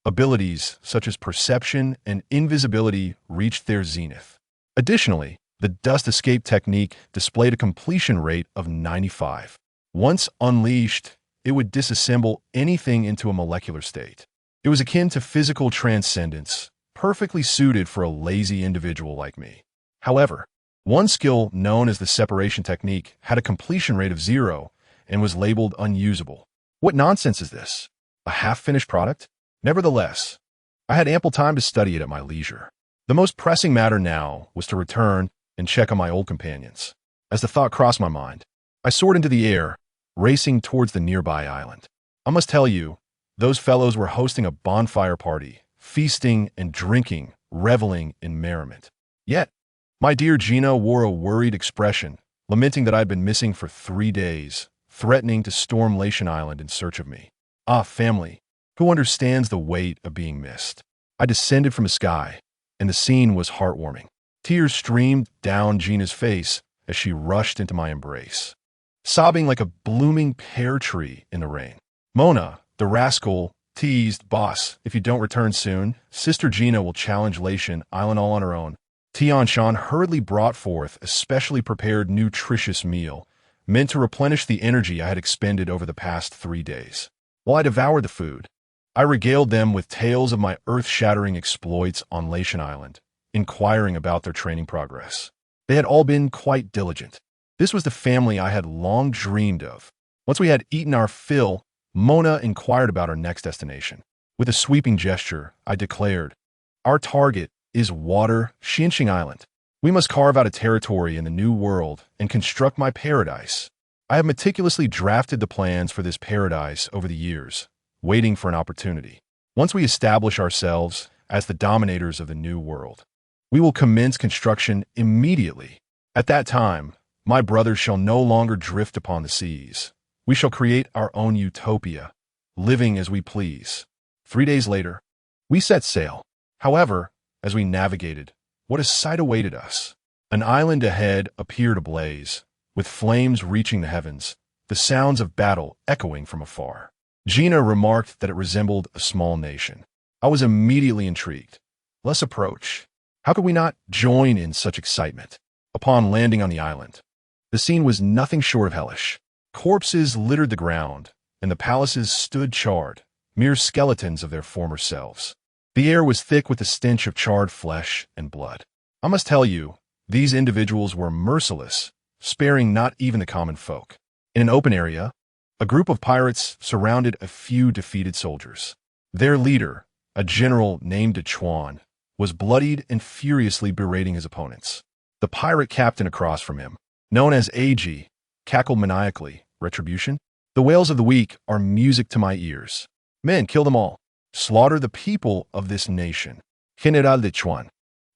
Abilities such as perception and invisibility reached their zenith. Additionally, the dust escape technique displayed a completion rate of 95. Once unleashed, it would disassemble anything into a molecular state. It was akin to physical transcendence, perfectly suited for a lazy individual like me. However, one skill known as the separation technique had a completion rate of 0 and was labeled unusable. What nonsense is this? A half-finished product? Nevertheless, I had ample time to study it at my leisure. The most pressing matter now was to return and check on my old companions. As the thought crossed my mind, I soared into the air, racing towards the nearby island. I must tell you, those fellows were hosting a bonfire party, feasting and drinking, reveling in merriment. Yet, my dear Gina wore a worried expression, lamenting that I'd been missing for 3 days, threatening to storm Latian Island in search of me. Ah, family, who understands the weight of being missed? I descended from the sky, and the scene was heartwarming. Tears streamed down Gina's face as she rushed into my embrace, sobbing like a blooming pear tree in the rain. Mona, the rascal, teased, "Boss, if you don't return soon, Sister Gina will challenge Latian Island all on her own." Tian Shan hurriedly brought forth a specially prepared nutritious meal, meant to replenish the energy I had expended over the past 3 days. While I devoured the food, I regaled them with tales of my earth-shattering exploits on Latian Island, inquiring about their training progress. They had all been quite diligent. This was the family I had long dreamed of. Once we had eaten our fill, Mona inquired about our next destination. With a sweeping gesture, I declared, "Our target is Water Xinxing Island. We must carve out a territory in the New World and construct my paradise. I have meticulously drafted the plans for this paradise over the years, waiting for an opportunity. Once we establish ourselves as the dominators of the New World, we will commence construction immediately. At that time, my brothers shall no longer drift upon the seas. We shall create our own utopia, living as we please." 3 days later, we set sail. However, as we navigated, what a sight awaited us. An island ahead appeared ablaze, with flames reaching the heavens, the sounds of battle echoing from afar. Gina remarked that it resembled a small nation. I was immediately intrigued. Let's approach. How could we not join in such excitement? Upon landing on the island, the scene was nothing short of hellish. Corpses littered the ground, and the palaces stood charred, mere skeletons of their former selves. The air was thick with the stench of charred flesh and blood. I must tell you, these individuals were merciless, sparing not even the common folk. In an open area, a group of pirates surrounded a few defeated soldiers. Their leader, a general named De Chuan, was bloodied and furiously berating his opponents. The pirate captain across from him, known as AG, cackled maniacally. "Retribution? The wails of the weak are music to my ears. Men, kill them all. Slaughter the people of this nation." General De Chuan,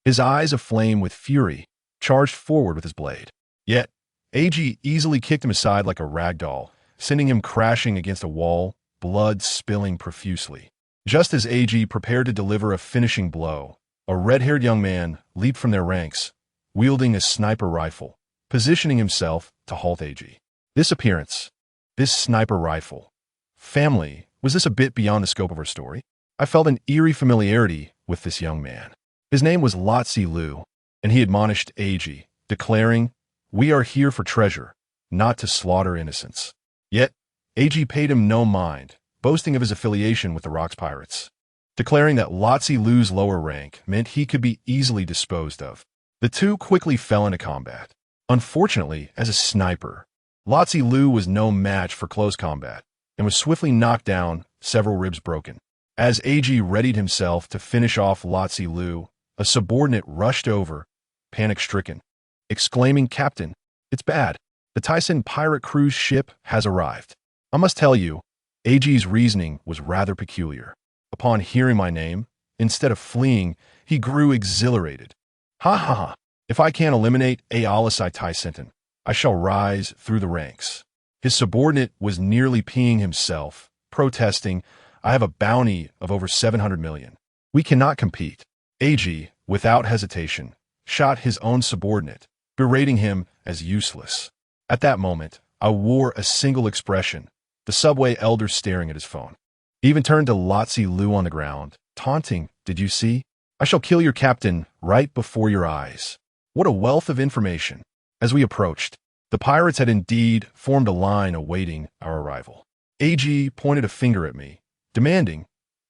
his eyes aflame with fury, charged forward with his blade. Yet, AG easily kicked him aside like a rag doll, sending him crashing against a wall, blood spilling profusely. Just as AG prepared to deliver a finishing blow, a red-haired young man leaped from their ranks, wielding a sniper rifle, positioning himself to halt AG. This appearance, this sniper rifle, family, was this a bit beyond the scope of our story? I felt an eerie familiarity with this young man. His name was Lotzi Lu, and he admonished AG, declaring, "We are here for treasure, not to slaughter innocents." Yet, AG paid him no mind, boasting of his affiliation with the Rocks Pirates, declaring that Lotzi Lu's lower rank meant he could be easily disposed of. The two quickly fell into combat. Unfortunately, as a sniper, Lotzi Lu was no match for close combat, and was swiftly knocked down, several ribs broken. As AG readied himself to finish off Lotzi Lu, a subordinate rushed over, panic-stricken, exclaiming, "Captain, it's bad. The Tyson pirate cruise ship has arrived." I must tell you, AG's reasoning was rather peculiar. Upon hearing my name, instead of fleeing, he grew exhilarated. "Ha ha ha! If I can't eliminate Alisai Tyson, I shall rise through the ranks." His subordinate was nearly peeing himself, protesting, "I have a bounty of over 700 million. We cannot compete." AG, without hesitation, shot his own subordinate, berating him as useless. At that moment, I wore a single expression, the subway elder staring at his phone. He even turned to Lotzi Lu on the ground, taunting, "Did you see? I shall kill your captain right before your eyes." What a wealth of information. As we approached, the pirates had indeed formed a line awaiting our arrival. AG pointed a finger at me, demanding,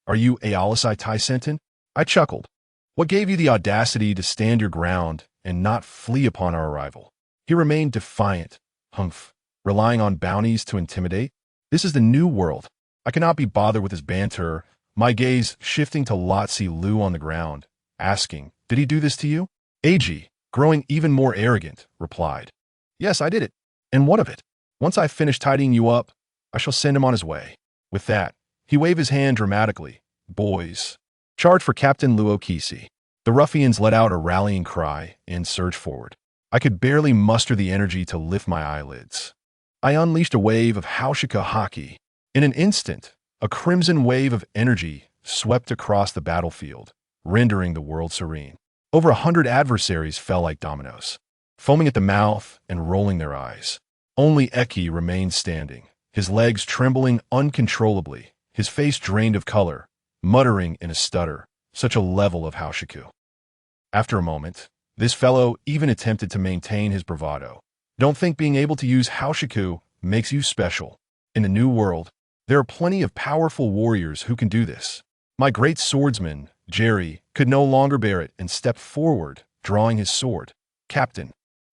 "Are you Aalisai Taisentin?" I chuckled. "What gave you the audacity to stand your ground and not flee upon our arrival?" He remained defiant. "Humph, relying on bounties to intimidate? This is the new world. I cannot be bothered with his banter," my gaze shifting to Lotzi Lu on the ground, asking, "Did he do this to you?" AG, growing even more arrogant, replied, "Yes, I did it. And what of it? Once I finish tidying you up, I shall send him on his way." With that, he waved his hand dramatically. "Boys, charge for Captain Luokisi." The ruffians let out a rallying cry and surged forward. I could barely muster the energy to lift my eyelids. I unleashed a wave of Haki. In an instant, a crimson wave of energy swept across the battlefield, rendering the world serene. Over 100 adversaries fell like dominoes, foaming at the mouth and rolling their eyes. Only Eki remained standing, his legs trembling uncontrollably, his face drained of color, muttering in a stutter, such a level of Haoshiku. After a moment, this fellow even attempted to maintain his bravado. "Don't think being able to use Haoshiku makes you special. In the new world, there are plenty of powerful warriors who can do this." My great swordsman, Jerry, could no longer bear it and stepped forward, drawing his sword. "Captain,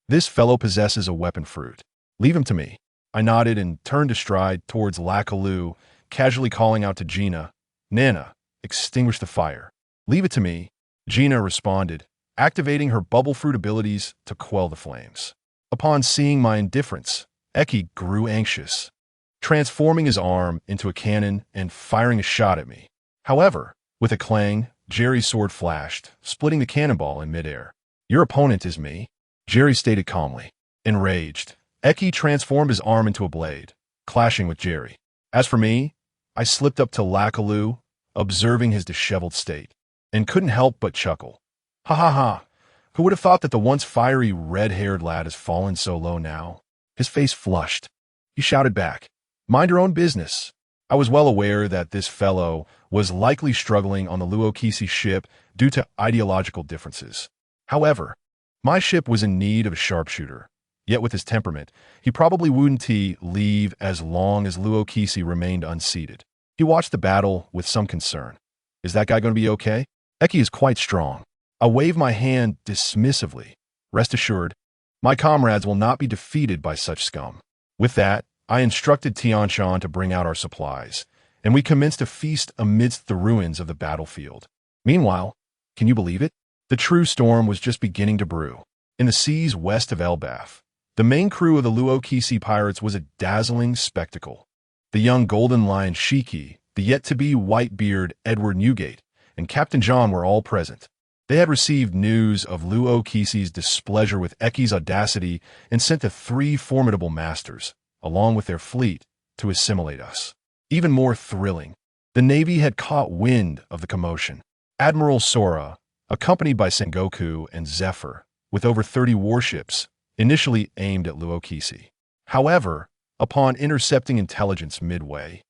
this fellow possesses a weapon fruit. Leave him to me." I nodded and turned to stride towards Lakalu, casually calling out to Gina, "Nana, extinguish the fire." "Leave it to me," Gina responded, activating her bubble fruit abilities to quell the flames. Upon seeing my indifference, Eki grew anxious, transforming his arm into a cannon and firing a shot at me. However, with a clang, Jerry's sword flashed, splitting the cannonball in midair. "Your opponent is me," Jerry stated calmly. Enraged, Eki transformed his arm into a blade, clashing with Jerry. As for me, I slipped up to Lakalu, observing his disheveled state, and couldn't help but chuckle. "Ha ha ha! Who would have thought that the once fiery red-haired lad has fallen so low now?" His face flushed. He shouted back, "Mind your own business." I was well aware that this fellow was likely struggling on the Luokisi ship due to ideological differences. However, my ship was in need of a sharpshooter. Yet with his temperament, he probably wouldn't leave as long as Luokisi remained unseated. He watched the battle with some concern. "Is that guy going to be okay?" "Eki is quite strong." I waved my hand dismissively. "Rest assured, my comrades will not be defeated by such scum." With that, I instructed Tianshan to bring out our supplies, and we commenced a feast amidst the ruins of the battlefield. Meanwhile, can you believe it? The true storm was just beginning to brew. In the seas west of Elbaf, the main crew of the Luokisi pirates was a dazzling spectacle. The young Golden Lion Shiki, the yet-to-be Whitebeard Edward Newgate, and Captain John were all present. They had received news of Luokisi's displeasure with Eki's audacity and sent the 3 formidable masters, along with their fleet, to assimilate us. Even more thrilling, the Navy had caught wind of the commotion. Admiral Sora, accompanied by Sengoku and Zephyr, with over 30 warships, initially aimed at Luokisi. However, upon intercepting intelligence midway,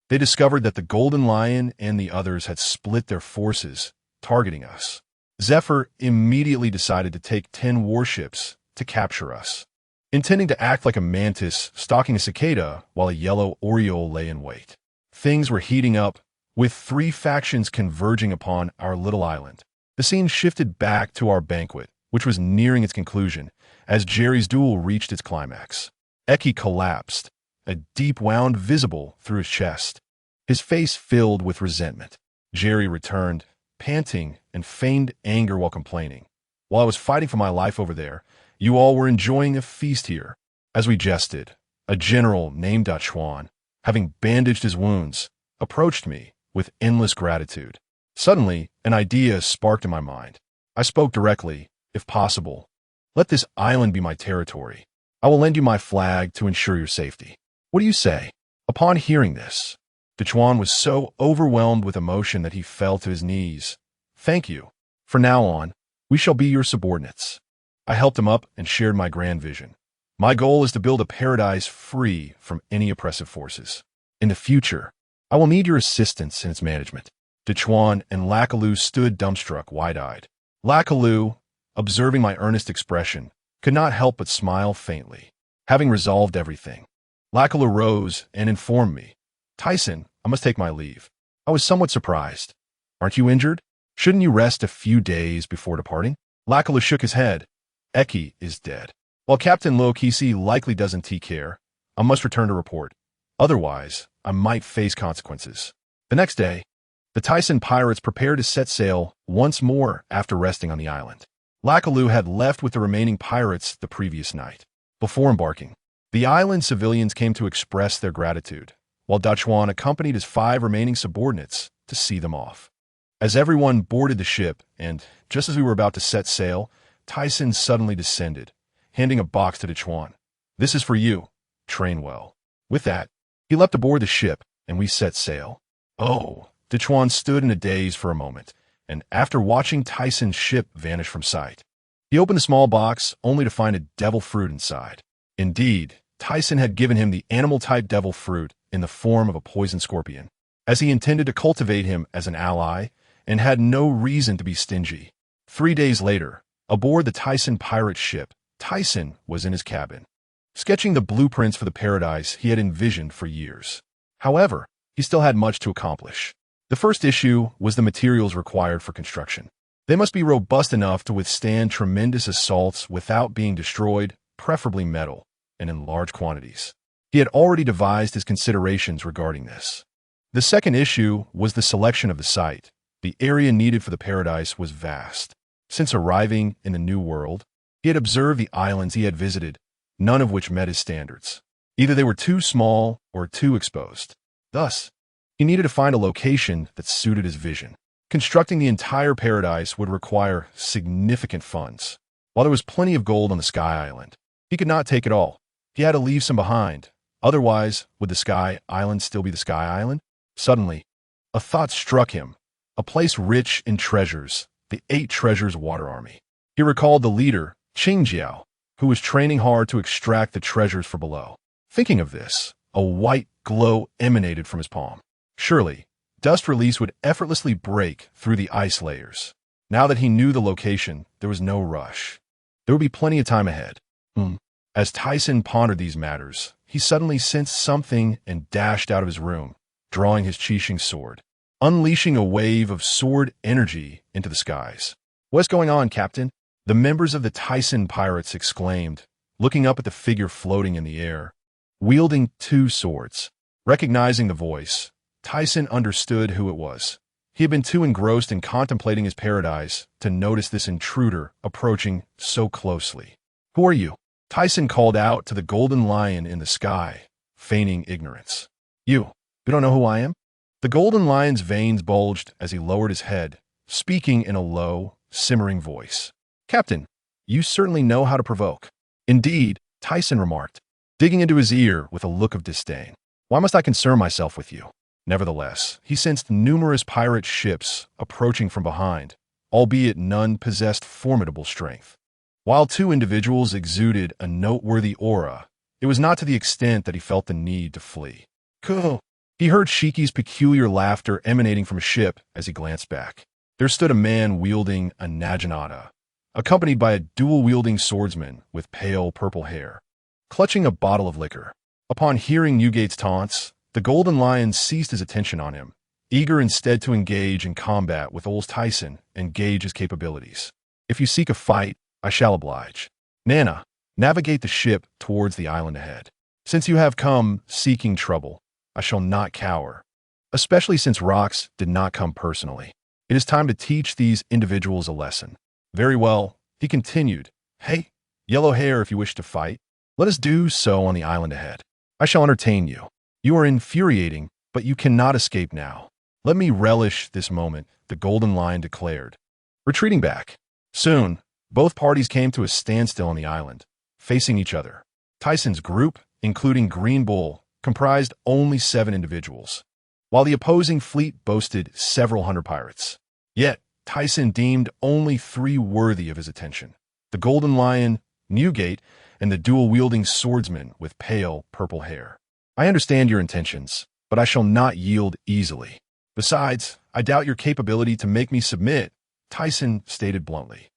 they discovered that the Golden Lion and the others had split their forces, targeting us. Zephyr immediately decided to take 10 warships to capture us, intending to act like a mantis stalking a cicada while a yellow oriole lay in wait. Things were heating up, with 3 factions converging upon our little island. The scene shifted back to our banquet, which was nearing its conclusion, as Jerry's duel reached its climax. Eki collapsed, a deep wound visible through his chest, his face filled with resentment. Jerry returned, panting and feigned anger while complaining. "While I was fighting for my life over there, you all were enjoying a feast here." As we jested, a general named Dachuan, having bandaged his wounds, approached me with endless gratitude. Suddenly, an idea sparked in my mind. I spoke directly, "If possible, let this island be my territory. I will lend you my flag to ensure your safety. What do you say?" Upon hearing this, Dachuan was so overwhelmed with emotion that he fell to his knees. "Thank you. From now on, we shall be your subordinates." I helped him up and shared my grand vision. My goal is to build a paradise free from any oppressive forces. In the future, I will need your assistance in its management. Dechuan and Lakalu stood dumbstruck, wide-eyed. Lakalu, observing my earnest expression, could not help but smile faintly. Having resolved everything, Lakalu rose and informed me, "Tyson, I must take my leave." I was somewhat surprised. "Aren't you injured? Shouldn't you rest a few days before departing?" Lakalu shook his head. "Eki is dead. While Captain Legacy likely doesn't take care, I must return to report. Otherwise, I might face consequences." The next day, the Tyson pirates prepared to set sail once more after resting on the island. Lakalu had left with the remaining pirates the previous night. Before embarking, the island civilians came to express their gratitude, while Dechuan accompanied his 5 remaining subordinates to see them off. As everyone boarded the ship, and just as we were about to set sail, Tyson suddenly descended, handing a box to Dechuan. "This is for you. Train well." With that, he leapt aboard the ship, and we set sail. "Oh!" Dechuan stood in a daze for a moment, and after watching Tyson's ship vanish from sight, he opened a small box only to find a devil fruit inside. Indeed, Tyson had given him the animal-type devil fruit in the form of a poison scorpion, as he intended to cultivate him as an ally and had no reason to be stingy. 3 days later, aboard the Tyson pirate ship, Tyson was in his cabin, sketching the blueprints for the paradise he had envisioned for years. However, he still had much to accomplish. The first issue was the materials required for construction. They must be robust enough to withstand tremendous assaults without being destroyed, preferably metal, and in large quantities. He had already devised his considerations regarding this. The second issue was the selection of the site. The area needed for the paradise was vast. Since arriving in the New World, he had observed the islands he had visited, none of which met his standards. Either they were too small or too exposed. Thus, he needed to find a location that suited his vision. Constructing the entire paradise would require significant funds. While there was plenty of gold on the Sky Island, he could not take it all. He had to leave some behind. Otherwise, would the Sky Island still be the Sky Island? Suddenly, a thought struck him. A place rich in treasures, the 8 Treasures Water Army. He recalled the leader, Qingjiao, who was training hard to extract the treasures from below. Thinking of this, a white glow emanated from his palm. Surely, dust release would effortlessly break through the ice layers. Now that he knew the location, there was no rush. There would be plenty of time ahead. As Tyson pondered these matters, he suddenly sensed something and dashed out of his room, drawing his Qixing sword, unleashing a wave of sword energy into the skies. "What's going on, Captain?" the members of the Tyson pirates exclaimed, looking up at the figure floating in the air, wielding 2 swords. Recognizing the voice, Tyson understood who it was. He had been too engrossed in contemplating his paradise to notice this intruder approaching so closely. "Who are you?" Tyson called out to the golden lion in the sky, feigning ignorance. You don't know who I am?" The golden lion's veins bulged as he lowered his head, speaking in a low, simmering voice. "Captain, you certainly know how to provoke." "Indeed," Tyson remarked, digging into his ear with a look of disdain. "Why must I concern myself with you?" Nevertheless, he sensed numerous pirate ships approaching from behind, albeit none possessed formidable strength. While 2 individuals exuded a noteworthy aura, it was not to the extent that he felt the need to flee. "Cool." He heard Shiki's peculiar laughter emanating from a ship as he glanced back. There stood a man wielding a naginata, accompanied by a dual-wielding swordsman with pale purple hair, clutching a bottle of liquor. Upon hearing Newgate's taunts, the Golden Lion ceased his attention on him, eager instead to engage in combat with old Tyson and gauge his capabilities. "If you seek a fight, I shall oblige. Nana, navigate the ship towards the island ahead. Since you have come seeking trouble, I shall not cower, especially since rocks did not come personally. It is time to teach these individuals a lesson." "Very well," he continued. "Hey, yellow hair, if you wish to fight, let us do so on the island ahead. I shall entertain you. You are infuriating, but you cannot escape now. Let me relish this moment," the Golden Lion declared, retreating back. Soon, both parties came to a standstill on the island, facing each other. Tyson's group, including Green Bull, comprised only 7 individuals, while the opposing fleet boasted several hundred pirates. Yet, Tyson deemed only 3 worthy of his attention: the Golden Lion, Newgate, and the dual-wielding swordsman with pale, purple hair. I understand your intentions, but I shall not yield easily. Besides, I doubt your capability to make me submit, Tyson stated bluntly.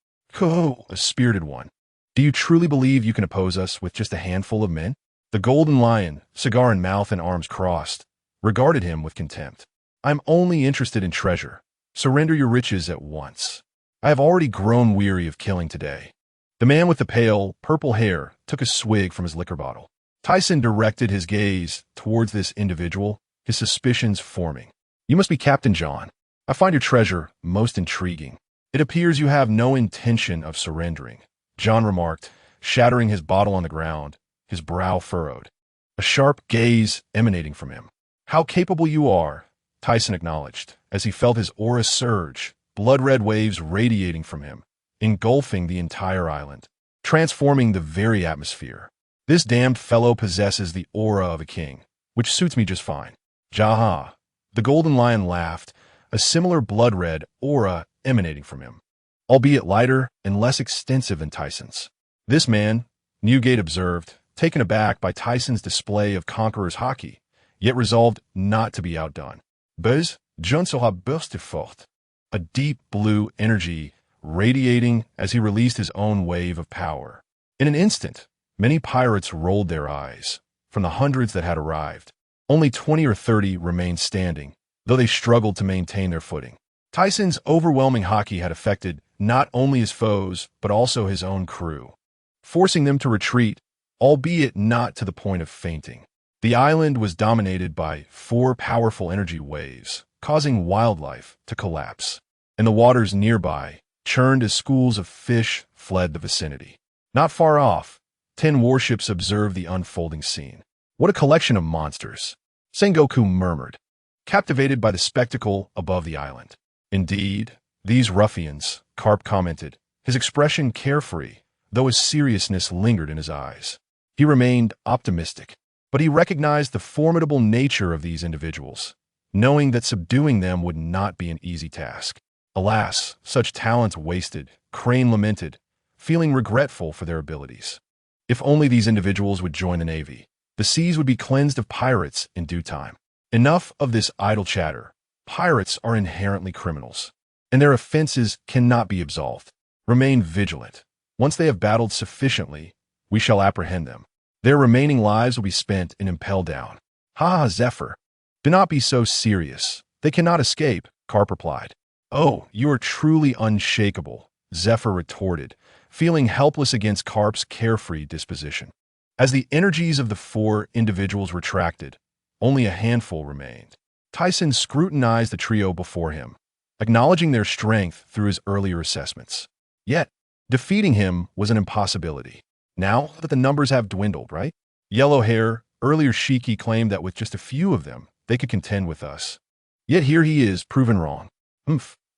Oh, a spirited one. Do you truly believe you can oppose us with just a handful of men? The Golden Lion, cigar in mouth and arms crossed, regarded him with contempt. I'm only interested in treasure. Surrender your riches at once. I have already grown weary of killing today. The man with the pale, purple hair took a swig from his liquor bottle. Tyson directed his gaze towards this individual, his suspicions forming. You must be Captain John. I find your treasure most intriguing. It appears you have no intention of surrendering, John remarked, shattering his bottle on the ground, his brow furrowed. A sharp gaze emanating from him. How capable you are, Tyson acknowledged, as he felt his aura surge, blood-red waves radiating from him, engulfing the entire island, transforming the very atmosphere. This damned fellow possesses the aura of a king, which suits me just fine. Jaha. The Golden Lion laughed, a similar blood-red aura emanating from him, albeit lighter and less extensive than Tyson's. This man, Newgate observed, taken aback by Tyson's display of Conqueror's Haki, yet resolved not to be outdone. Buzz, John sera burst fort. A deep blue energy radiating as he released his own wave of power. In an instant, many pirates rolled their eyes. From the hundreds that had arrived, only 20 or 30 remained standing, though they struggled to maintain their footing. Tyson's overwhelming Haki had affected not only his foes, but also his own crew, forcing them to retreat, albeit not to the point of fainting. The island was dominated by 4 powerful energy waves, causing wildlife to collapse, and the waters nearby churned as schools of fish fled the vicinity. Not far off, 10 warships observed the unfolding scene. What a collection of monsters, Sengoku murmured, captivated by the spectacle above the island. Indeed, these ruffians, Carp commented, his expression carefree, though his seriousness lingered in his eyes. He remained optimistic, but he recognized the formidable nature of these individuals, knowing that subduing them would not be an easy task. Alas, such talents wasted, Crane lamented, feeling regretful for their abilities. If only these individuals would join the Navy, the seas would be cleansed of pirates in due time. Enough of this idle chatter. Pirates are inherently criminals, and their offenses cannot be absolved. Remain vigilant. Once they have battled sufficiently, we shall apprehend them. Their remaining lives will be spent in impel down. Ha, Zephyr. Do not be so serious. They cannot escape, Carp replied. Oh, you are truly unshakable, Zephyr retorted, feeling helpless against Carp's carefree disposition. As the energies of the 4 individuals retracted, only a handful remained. Tyson scrutinized the trio before him, acknowledging their strength through his earlier assessments. Yet, defeating him was an impossibility. Now that the numbers have dwindled, right? Yellow Hair, earlier Shiki claimed that with just a few of them, they could contend with us. Yet here he is, proven wrong.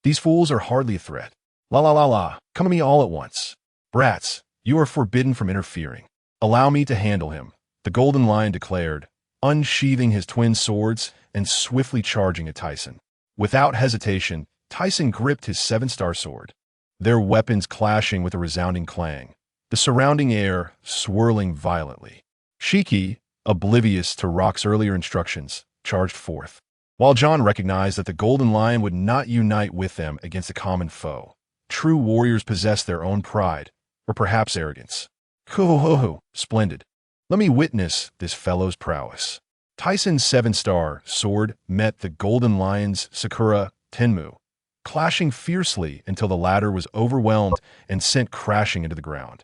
These fools are hardly a threat. La la la la, come to me all at once. Brats, you are forbidden from interfering. Allow me to handle him, the Golden Lion declared, unsheathing his twin swords and swiftly charging at Tyson. Without hesitation, Tyson gripped his 7-star sword, their weapons clashing with a resounding clang, the surrounding air swirling violently. Shiki, oblivious to Rock's earlier instructions, charged forth, while John recognized that the Golden Lion would not unite with them against a common foe. True warriors possess their own pride, or perhaps arrogance. Ho-ho-ho, splendid. Let me witness this fellow's prowess. Tyson's 7-star sword met the Golden Lion's Sakura Tenmu, clashing fiercely until the latter was overwhelmed and sent crashing into the ground,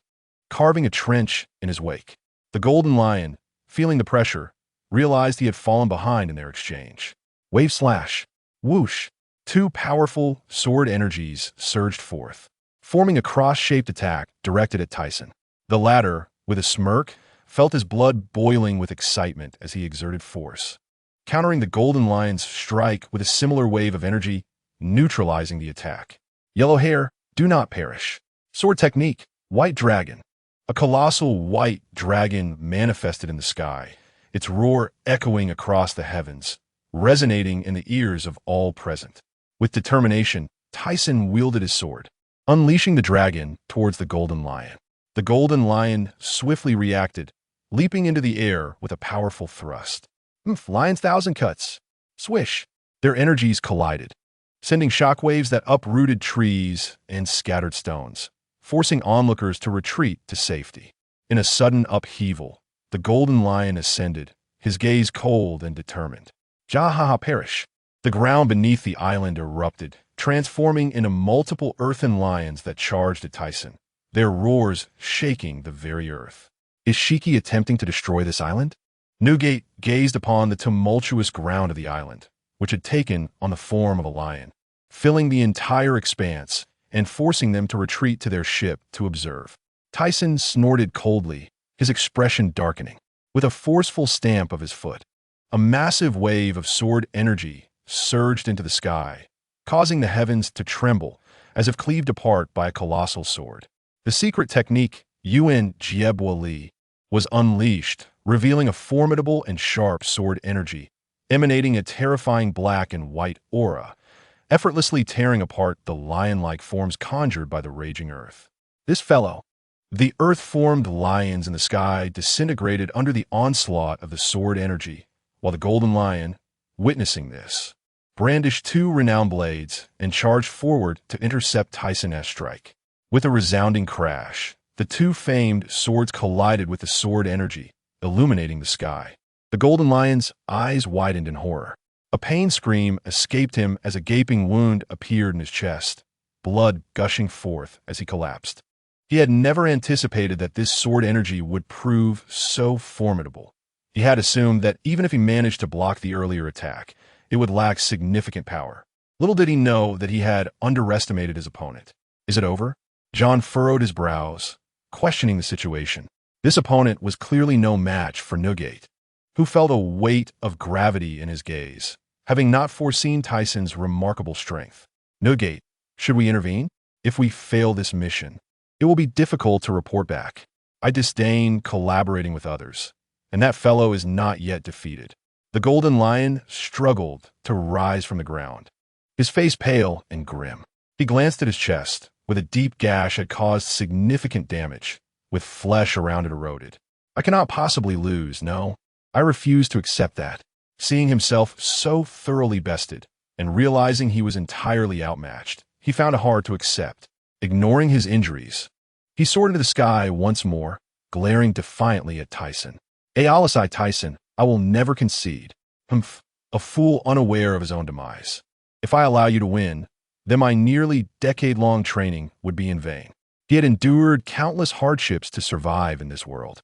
carving a trench in his wake. The Golden Lion, feeling the pressure, realized he had fallen behind in their exchange. Wave slash. Whoosh. 2 powerful sword energies surged forth, forming a cross-shaped attack directed at Tyson. The latter, with a smirk, felt his blood boiling with excitement as he exerted force, countering the Golden Lion's strike with a similar wave of energy, neutralizing the attack. Yellow Hair, do not perish. Sword technique, White Dragon. A colossal white dragon manifested in the sky, its roar echoing across the heavens, resonating in the ears of all present. With determination, Tyson wielded his sword, unleashing the dragon towards the Golden Lion. The golden lion swiftly reacted, leaping into the air with a powerful thrust. Lion's thousand cuts. Swish. Their energies collided, sending shockwaves that uprooted trees and scattered stones, forcing onlookers to retreat to safety. In a sudden upheaval, the golden lion ascended, his gaze cold and determined. Jahaha perish. The ground beneath the island erupted, transforming into multiple earthen lions that charged at Tyson, their roars shaking the very earth. Is Shiki attempting to destroy this island? Newgate gazed upon the tumultuous ground of the island, which had taken on the form of a lion, filling the entire expanse and forcing them to retreat to their ship to observe. Tyson snorted coldly, his expression darkening. With a forceful stamp of his foot, a massive wave of sword energy surged into the sky, causing the heavens to tremble as if cleaved apart by a colossal sword. The secret technique, Yun Jiebwa Li, was unleashed, revealing a formidable and sharp sword energy, emanating a terrifying black and white aura, effortlessly tearing apart the lion-like forms conjured by the raging earth. This fellow, the earth-formed lions in the sky disintegrated under the onslaught of the sword energy, while the golden lion, witnessing this, brandished two renowned blades and charged forward to intercept Tyson's strike. With a resounding crash, the two famed swords collided with the sword energy, illuminating the sky. The golden lion's eyes widened in horror. A pain scream escaped him as a gaping wound appeared in his chest, blood gushing forth as he collapsed. He had never anticipated that this sword energy would prove so formidable. He had assumed that even if he managed to block the earlier attack, it would lack significant power. Little did he know that he had underestimated his opponent. Is it over? John furrowed his brows, questioning the situation. This opponent was clearly no match for Newgate, who felt a weight of gravity in his gaze, having not foreseen Tyson's remarkable strength. Newgate, should we intervene? If we fail this mission, it will be difficult to report back. I disdain collaborating with others, and that fellow is not yet defeated. The golden lion struggled to rise from the ground, his face pale and grim. He glanced at his chest, where the deep gash had caused significant damage, with flesh around it eroded. I cannot possibly lose, no. I refuse to accept that. Seeing himself so thoroughly bested, and realizing he was entirely outmatched, he found it hard to accept. Ignoring his injuries, he soared into the sky once more, glaring defiantly at Tyson. Alisai Tyson, I will never concede. Humph, a fool unaware of his own demise. If I allow you to win, then my nearly decade-long training would be in vain. He had endured countless hardships to survive in this world,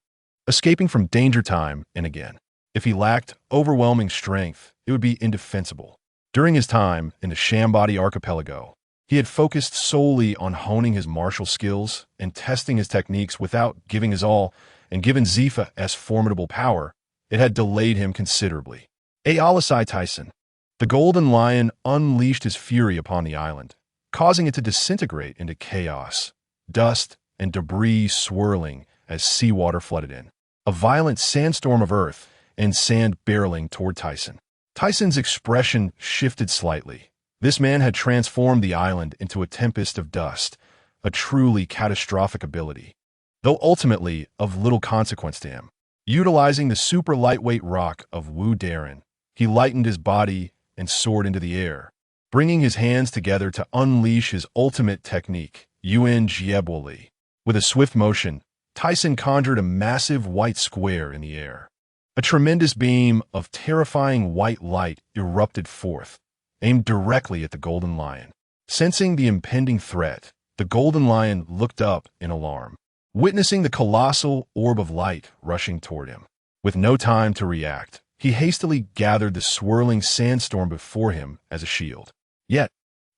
escaping from danger time and again. If he lacked overwhelming strength, it would be indefensible. During his time in the Shambadi archipelago, he had focused solely on honing his martial skills and testing his techniques without giving his all, and given Zifa's formidable power, it had delayed him considerably. Alisai Tyson. The golden lion unleashed his fury upon the island, causing it to disintegrate into chaos, dust and debris swirling as seawater flooded in. A violent sandstorm of earth and sand barreling toward Tyson. Tyson's expression shifted slightly. This man had transformed the island into a tempest of dust, a truly catastrophic ability, though ultimately of little consequence to him. Utilizing the super lightweight rock of Wu Darren, he lightened his body and soared into the air, bringing his hands together to unleash his ultimate technique, Yun Jiebwa Li. With a swift motion, Tyson conjured a massive white square in the air. A tremendous beam of terrifying white light erupted forth, aimed directly at the golden lion. Sensing the impending threat, the golden lion looked up in alarm, witnessing the colossal orb of light rushing toward him. With no time to react, he hastily gathered the swirling sandstorm before him as a shield. Yet,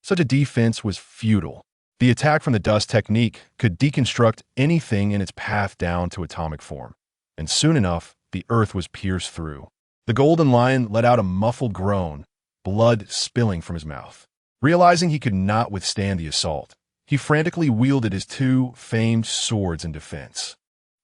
such a defense was futile. The attack from the dust technique could deconstruct anything in its path down to atomic form, and soon enough, the earth was pierced through. The golden lion let out a muffled groan, blood spilling from his mouth. Realizing he could not withstand the assault, he frantically wielded his two famed swords in defense,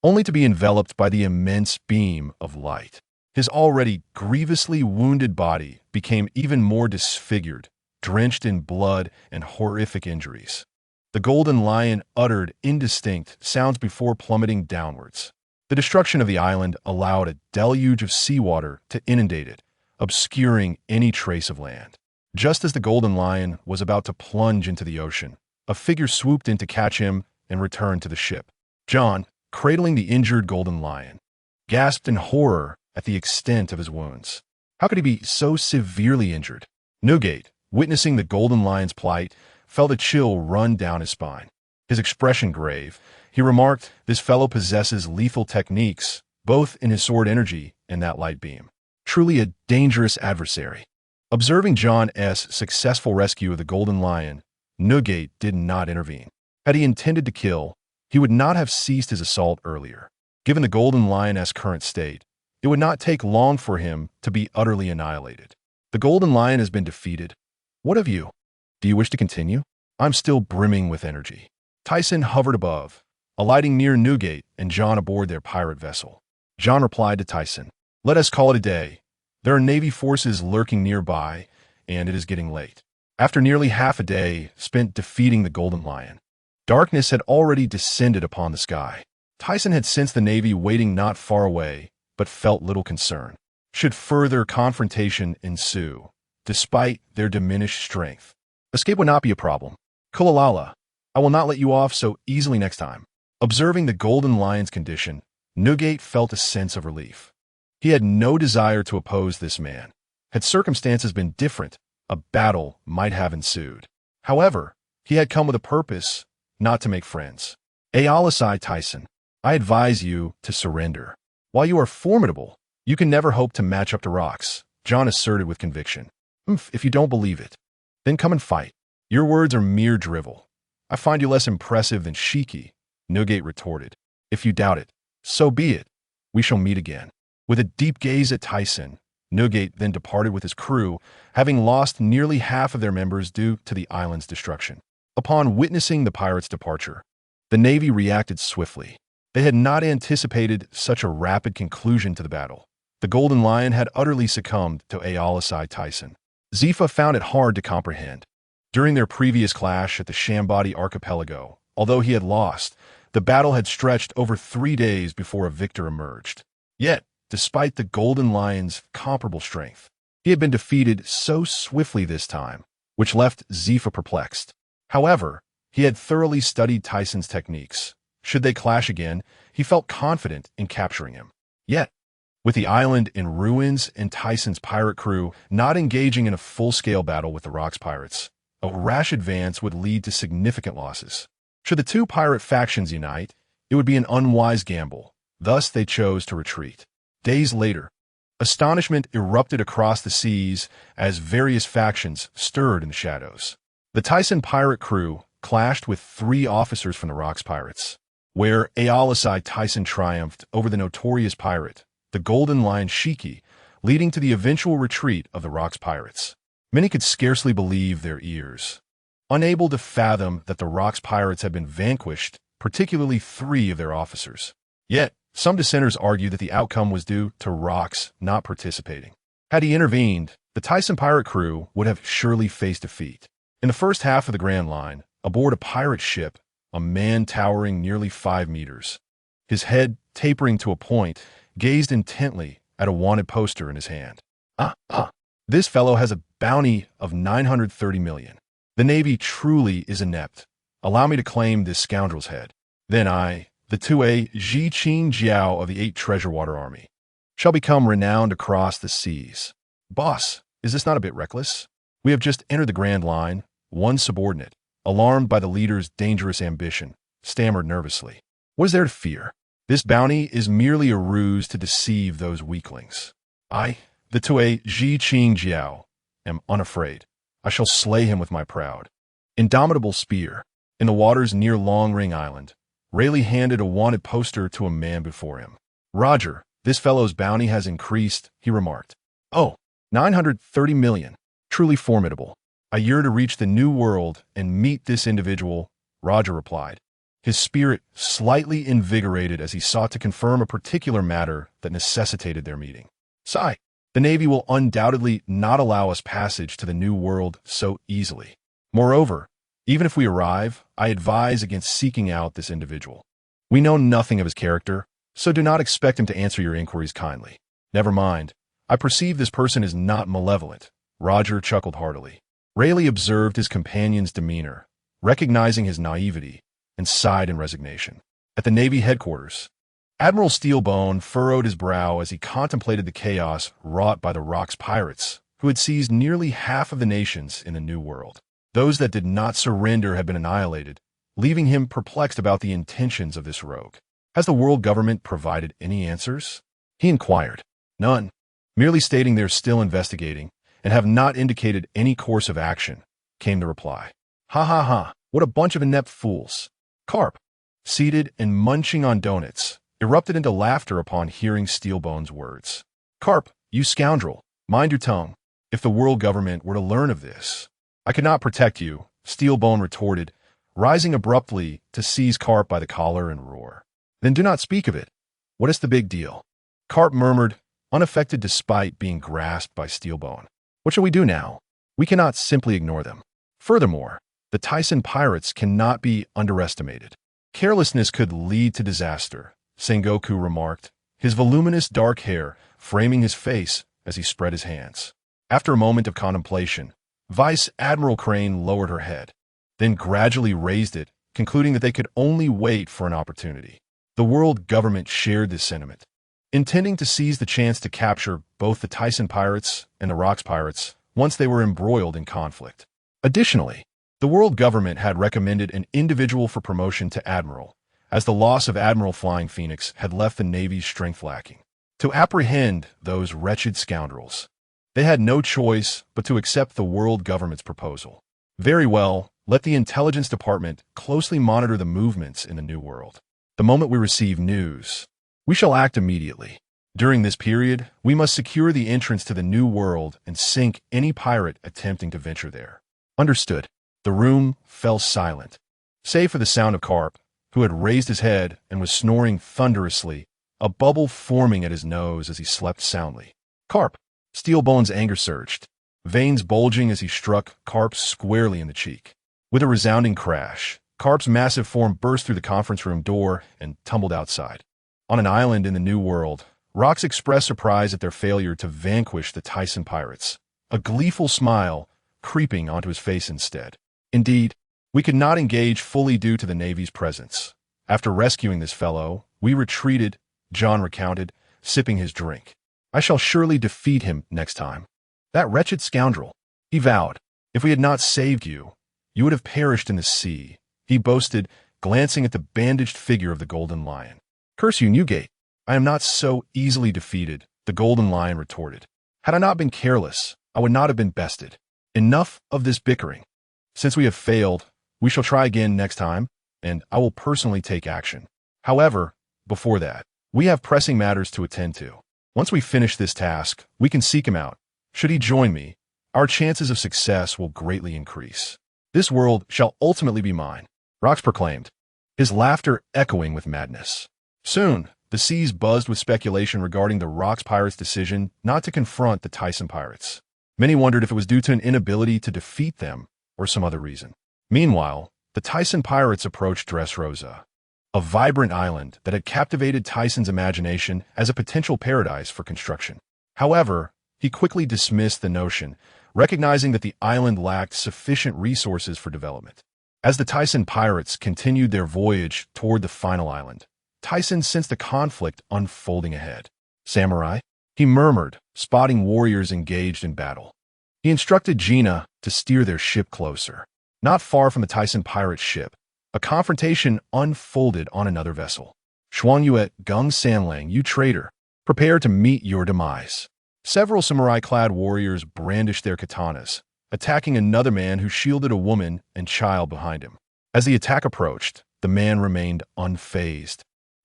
only to be enveloped by the immense beam of light. His already grievously wounded body became even more disfigured, drenched in blood and horrific injuries. The golden lion uttered indistinct sounds before plummeting downwards. The destruction of the island allowed a deluge of seawater to inundate it, obscuring any trace of land. Just as the golden lion was about to plunge into the ocean, a figure swooped in to catch him and return to the ship. John, cradling the injured golden lion, gasped in horror at the extent of his wounds. How could he be so severely injured? Newgate, witnessing the golden lion's plight, felt a chill run down his spine. His expression grave, he remarked, "This fellow possesses lethal techniques, both in his sword energy and that light beam. Truly a dangerous adversary." Observing John's successful rescue of the golden lion, Newgate did not intervene. Had he intended to kill, he would not have ceased his assault earlier. Given the golden lion's current state, it would not take long for him to be utterly annihilated. The golden lion has been defeated. What of you? Do you wish to continue? I'm still brimming with energy. Tyson hovered above, alighting near Newgate and John aboard their pirate vessel. John replied to Tyson, "Let us call it a day. There are Navy forces lurking nearby, and it is getting late." After nearly half a day spent defeating the golden lion, darkness had already descended upon the sky. Tyson had sensed the Navy waiting not far away, but felt little concern. Should further confrontation ensue, despite their diminished strength, escape would not be a problem. Kulalala, I will not let you off so easily next time. Observing the golden lion's condition, Newgate felt a sense of relief. He had no desire to oppose this man. Had circumstances been different, a battle might have ensued. However, he had come with a purpose, not to make friends. Ayalisai Tyson, I advise you to surrender. While you are formidable, you can never hope to match up to rocks, John asserted with conviction. If you don't believe it, then come and fight. Your words are mere drivel. I find you less impressive than Haki, Newgate retorted. If you doubt it, so be it. We shall meet again. With a deep gaze at Tyson, Newgate then departed with his crew, having lost nearly half of their members due to the island's destruction. Upon witnessing the pirates' departure, the Navy reacted swiftly. They had not anticipated such a rapid conclusion to the battle. The Golden Lion had utterly succumbed to Ayalisai Tyson. Zifa found it hard to comprehend. During their previous clash at the Shambadi archipelago, although he had lost, the battle had stretched over 3 days before a victor emerged. Yet, despite the Golden Lion's comparable strength, he had been defeated so swiftly this time, which left Zifa perplexed. However, he had thoroughly studied Tyson's techniques. Should they clash again, he felt confident in capturing him. Yet, with the island in ruins and Tyson's pirate crew not engaging in a full-scale battle with the Rocks pirates, a rash advance would lead to significant losses. Should the two pirate factions unite, it would be an unwise gamble. Thus, they chose to retreat. Days later, astonishment erupted across the seas as various factions stirred in the shadows. The Tyson pirate crew clashed with 3 officers from the Rocks pirates, where Ayalisai Tyson triumphed over the notorious pirate, the Golden Lion Haki, leading to the eventual retreat of the Rocks pirates. Many could scarcely believe their ears. Unable to fathom that the Rocks pirates had been vanquished, particularly 3 of their officers. Yet, some dissenters argue that the outcome was due to Rocks not participating. Had he intervened, the Tyson pirate crew would have surely faced defeat. In the first half of the Grand Line, aboard a pirate ship, a man towering nearly 5 meters, his head tapering to a point, gazed intently at a wanted poster in his hand. This fellow has a bounty of 930 million. The Navy truly is inept. Allow me to claim this scoundrel's head. Then I, the 2A Ji Qing Jiao of the 8 Treasure Water Army, shall become renowned across the seas. Boss, is this not a bit reckless? We have just entered the Grand Line. One subordinate, alarmed by the leader's dangerous ambition, stammered nervously. What is there to fear? This bounty is merely a ruse to deceive those weaklings. I, the 2A Ji Qing Jiao, am unafraid. I shall slay him with my proud, indomitable spear. In the waters near Long Ring Island, Rayleigh handed a wanted poster to a man before him. Roger, this fellow's bounty has increased, he remarked. 930 million. Truly formidable. I yearn to reach the New World and meet this individual, Roger replied, his spirit slightly invigorated as he sought to confirm a particular matter that necessitated their meeting. Sigh, the Navy will undoubtedly not allow us passage to the New World so easily. Moreover, Even if we arrive, I advise against seeking out this individual. We know nothing of his character, so do not expect him to answer your inquiries kindly. Never mind. I perceive this person is not malevolent. Roger chuckled heartily. Rayleigh observed his companion's demeanor, recognizing his naivety, and sighed in resignation. At the Navy headquarters, Admiral Steelbone furrowed his brow as he contemplated the chaos wrought by the Rock's pirates, who had seized nearly half of the nations in the New World. Those that did not surrender had been annihilated, leaving him perplexed about the intentions of this rogue. Has the world government provided any answers? He inquired. None, merely stating they're still investigating and have not indicated any course of action, came the reply. Ha ha ha, what a bunch of inept fools. Carp, seated and munching on donuts, erupted into laughter upon hearing Steelbone's words. Carp, you scoundrel, mind your tongue. If the world government were to learn of this, I could not protect you, Steelbone retorted, rising abruptly to seize Carp by the collar and roar. Then do not speak of it. What is the big deal? Carp murmured, unaffected despite being grasped by Steelbone. What shall we do now? We cannot simply ignore them. Furthermore, the Tyson pirates cannot be underestimated. Carelessness could lead to disaster, Sengoku remarked, his voluminous dark hair framing his face as he spread his hands. After a moment of contemplation, Vice Admiral Crane lowered her head, then gradually raised it, concluding that they could only wait for an opportunity. The world government shared this sentiment, intending to seize the chance to capture both the Tyson pirates and the Rocks pirates once they were embroiled in conflict. Additionally, the world government had recommended an individual for promotion to Admiral, as the loss of Admiral Flying Phoenix had left the Navy's strength lacking. To apprehend those wretched scoundrels, they had no choice but to accept the world government's proposal. Very well, let the intelligence department closely monitor the movements in the New World. The moment we receive news, we shall act immediately. During this period, we must secure the entrance to the New World and sink any pirate attempting to venture there. Understood. The room fell silent, save for the sound of Carp, who had raised his head and was snoring thunderously, a bubble forming at his nose as he slept soundly. Carp! Steelbone's anger surged, veins bulging as he struck Carp squarely in the cheek. With a resounding crash, Carp's massive form burst through the conference room door and tumbled outside. On an island in the New World, Rocks expressed surprise at their failure to vanquish the Tyson pirates, a gleeful smile creeping onto his face instead. Indeed, we could not engage fully due to the Navy's presence. After rescuing this fellow, we retreated, John recounted, sipping his drink. I shall surely defeat him next time. That wretched scoundrel, he vowed. If we had not saved you, you would have perished in the sea, he boasted, glancing at the bandaged figure of the Golden Lion. Curse you, Newgate. I am not so easily defeated, the Golden Lion retorted. Had I not been careless, I would not have been bested. Enough of this bickering. Since we have failed, we shall try again next time, and I will personally take action. However, before that, we have pressing matters to attend to. Once we finish this task, we can seek him out. Should he join me, our chances of success will greatly increase. This world shall ultimately be mine, Rocks proclaimed, his laughter echoing with madness. Soon, the seas buzzed with speculation regarding the Rocks pirates' decision not to confront the Tyson pirates. Many wondered if it was due to an inability to defeat them or some other reason. Meanwhile, the Tyson pirates approached Dressrosa, a vibrant island that had captivated Tyson's imagination as a potential paradise for construction. However, he quickly dismissed the notion, recognizing that the island lacked sufficient resources for development. As the Tyson pirates continued their voyage toward the final island, Tyson sensed the conflict unfolding ahead. Samurai, he murmured, spotting warriors engaged in battle. He instructed Gina to steer their ship closer. Not far from the Tyson pirate ship, a confrontation unfolded on another vessel. Xuanyuet Gung Sanlang, you traitor, prepare to meet your demise. Several samurai-clad warriors brandished their katanas, attacking another man who shielded a woman and child behind him. As the attack approached, the man remained unfazed,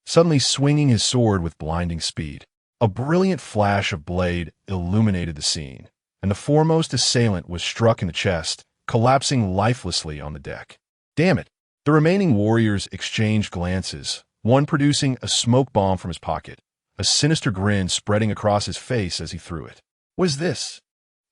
suddenly swinging his sword with blinding speed. A brilliant flash of blade illuminated the scene, and the foremost assailant was struck in the chest, collapsing lifelessly on the deck. Damn it! The remaining warriors exchanged glances, one producing a smoke bomb from his pocket, a sinister grin spreading across his face as he threw it. What is this?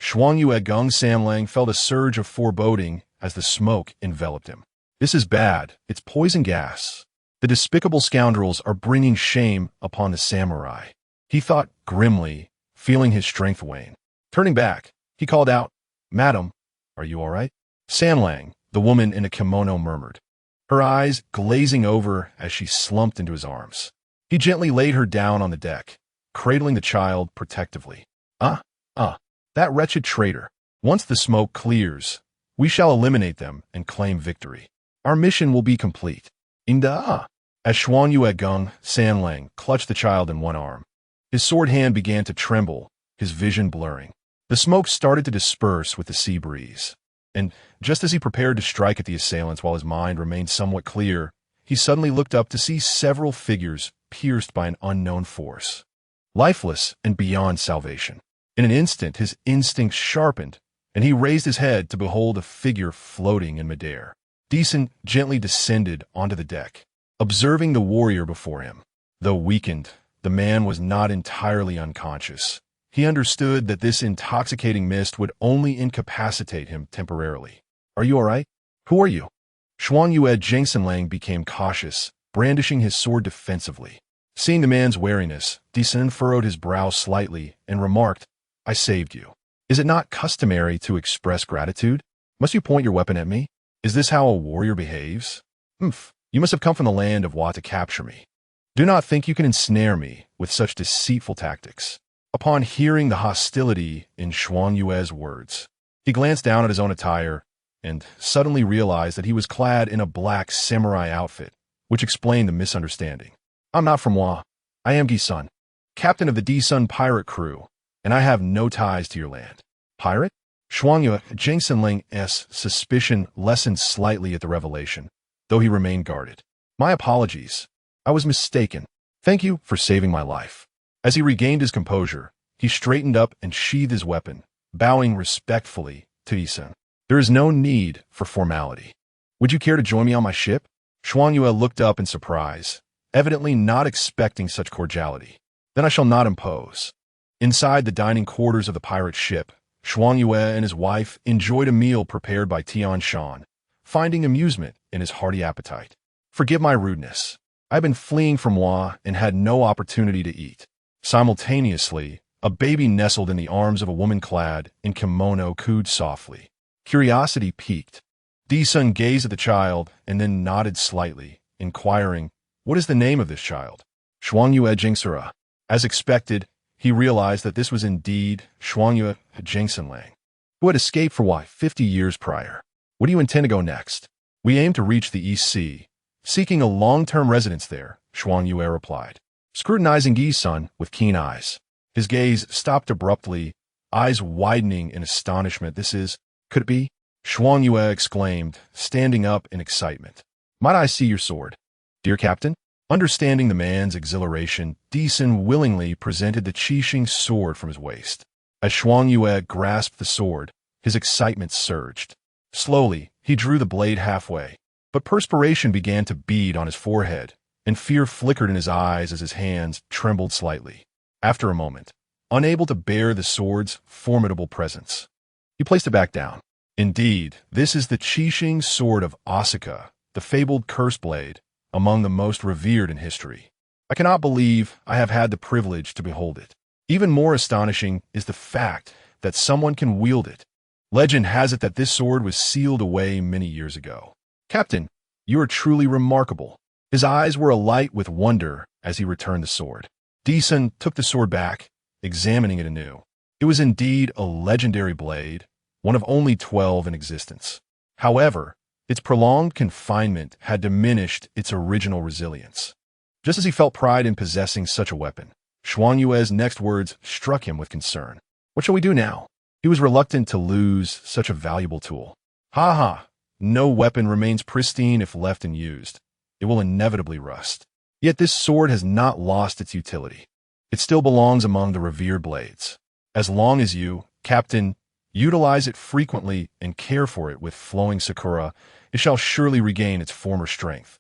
Xuanyuet Gung Samlang felt a surge of foreboding as the smoke enveloped him. This is bad. It's poison gas. The despicable scoundrels are bringing shame upon the samurai. He thought grimly, feeling his strength wane. Turning back, he called out, "Madam, are you all right?" Sanlang, the woman in a kimono, murmured, her eyes glazing over as she slumped into his arms. He gently laid her down on the deck, cradling the child protectively. That wretched traitor. Once the smoke clears, we shall eliminate them and claim victory. Our mission will be complete. Inda. As Xuan Yue Gung, Sanlang clutched the child in one arm. His sword hand began to tremble, his vision blurring. The smoke started to disperse with the sea breeze. And just as he prepared to strike at the assailants while his mind remained somewhat clear, he suddenly looked up to see several figures pierced by an unknown force. Lifeless and beyond salvation. In an instant, his instincts sharpened, and he raised his head to behold a figure floating in midair. Decent gently descended onto the deck, observing the warrior before him. Though weakened, the man was not entirely unconscious. He understood that this intoxicating mist would only incapacitate him temporarily. "Are you all right? Who are you?" Xuan Yue Jingsenlang became cautious, brandishing his sword defensively. Seeing the man's wariness, Decent furrowed his brow slightly and remarked, "I saved you. Is it not customary to express gratitude? Must you point your weapon at me? Is this how a warrior behaves? You must have come from the land of Wa to capture me. Do not think you can ensnare me with such deceitful tactics." Upon hearing the hostility in Xuan Yue's words, he glanced down at his own attire and suddenly realized that he was clad in a black samurai outfit, which explained the misunderstanding. "I'm not from Wa. I am Gi-sun, captain of the D-Sun pirate crew, and I have no ties to your land." "Pirate?" Xuan Yue Jingsenling's suspicion lessened slightly at the revelation, though he remained guarded. "My apologies. I was mistaken. Thank you for saving my life." As he regained his composure, he straightened up and sheathed his weapon, bowing respectfully to Yi-sun. "There is no need for formality. Would you care to join me on my ship?" Xuan Yue looked up in surprise, evidently not expecting such cordiality. "Then I shall not impose." Inside the dining quarters of the pirate ship, Xuan Yue and his wife enjoyed a meal prepared by Tian Shan, finding amusement in his hearty appetite. "Forgive my rudeness. I have been fleeing from Wa and had no opportunity to eat." Simultaneously, a baby nestled in the arms of a woman clad in kimono cooed softly. Curiosity piqued. D-Sun gazed at the child and then nodded slightly, inquiring, "What is the name of this child?" "Xuan Yue Jingsura." As expected, he realized that this was indeed Xuan Yue Jingsenlang, who had escaped for Wa 50 years prior. "Where do you intend to go next?" "We aim to reach the East Sea, seeking a long-term residence there," Xuan Yue replied, scrutinizing Gi-sun with keen eyes. His gaze stopped abruptly, eyes widening in astonishment. Could it be?" Xuan Yue exclaimed, standing up in excitement. "Might I see your sword?" "Dear Captain?" Understanding the man's exhilaration, Di-sun willingly presented the Qixing sword from his waist. As Xuan Yue grasped the sword, his excitement surged. Slowly, he drew the blade halfway, but perspiration began to bead on his forehead, and fear flickered in his eyes as his hands trembled slightly. After a moment, unable to bear the sword's formidable presence, he placed it back down. Indeed, this is the Qixing sword of Asuka, the fabled curse blade, among the most revered in history. I cannot believe I have had the privilege to behold it. Even more astonishing is the fact that someone can wield it. Legend has it that this sword was sealed away many years ago. "Captain, you are truly remarkable." His eyes were alight with wonder as he returned the sword. Di-sun took the sword back, examining it anew. It was indeed a legendary blade, one of only 12 in existence. However, its prolonged confinement had diminished its original resilience. Just as he felt pride in possessing such a weapon, Xuan Yue's next words struck him with concern. "What shall we do now?" He was reluctant to lose such a valuable tool. "Ha! No weapon remains pristine if left unused. It will inevitably rust. Yet this sword has not lost its utility. It still belongs among the revered blades. As long as you, Captain, utilize it frequently and care for it with flowing sakura, it shall surely regain its former strength."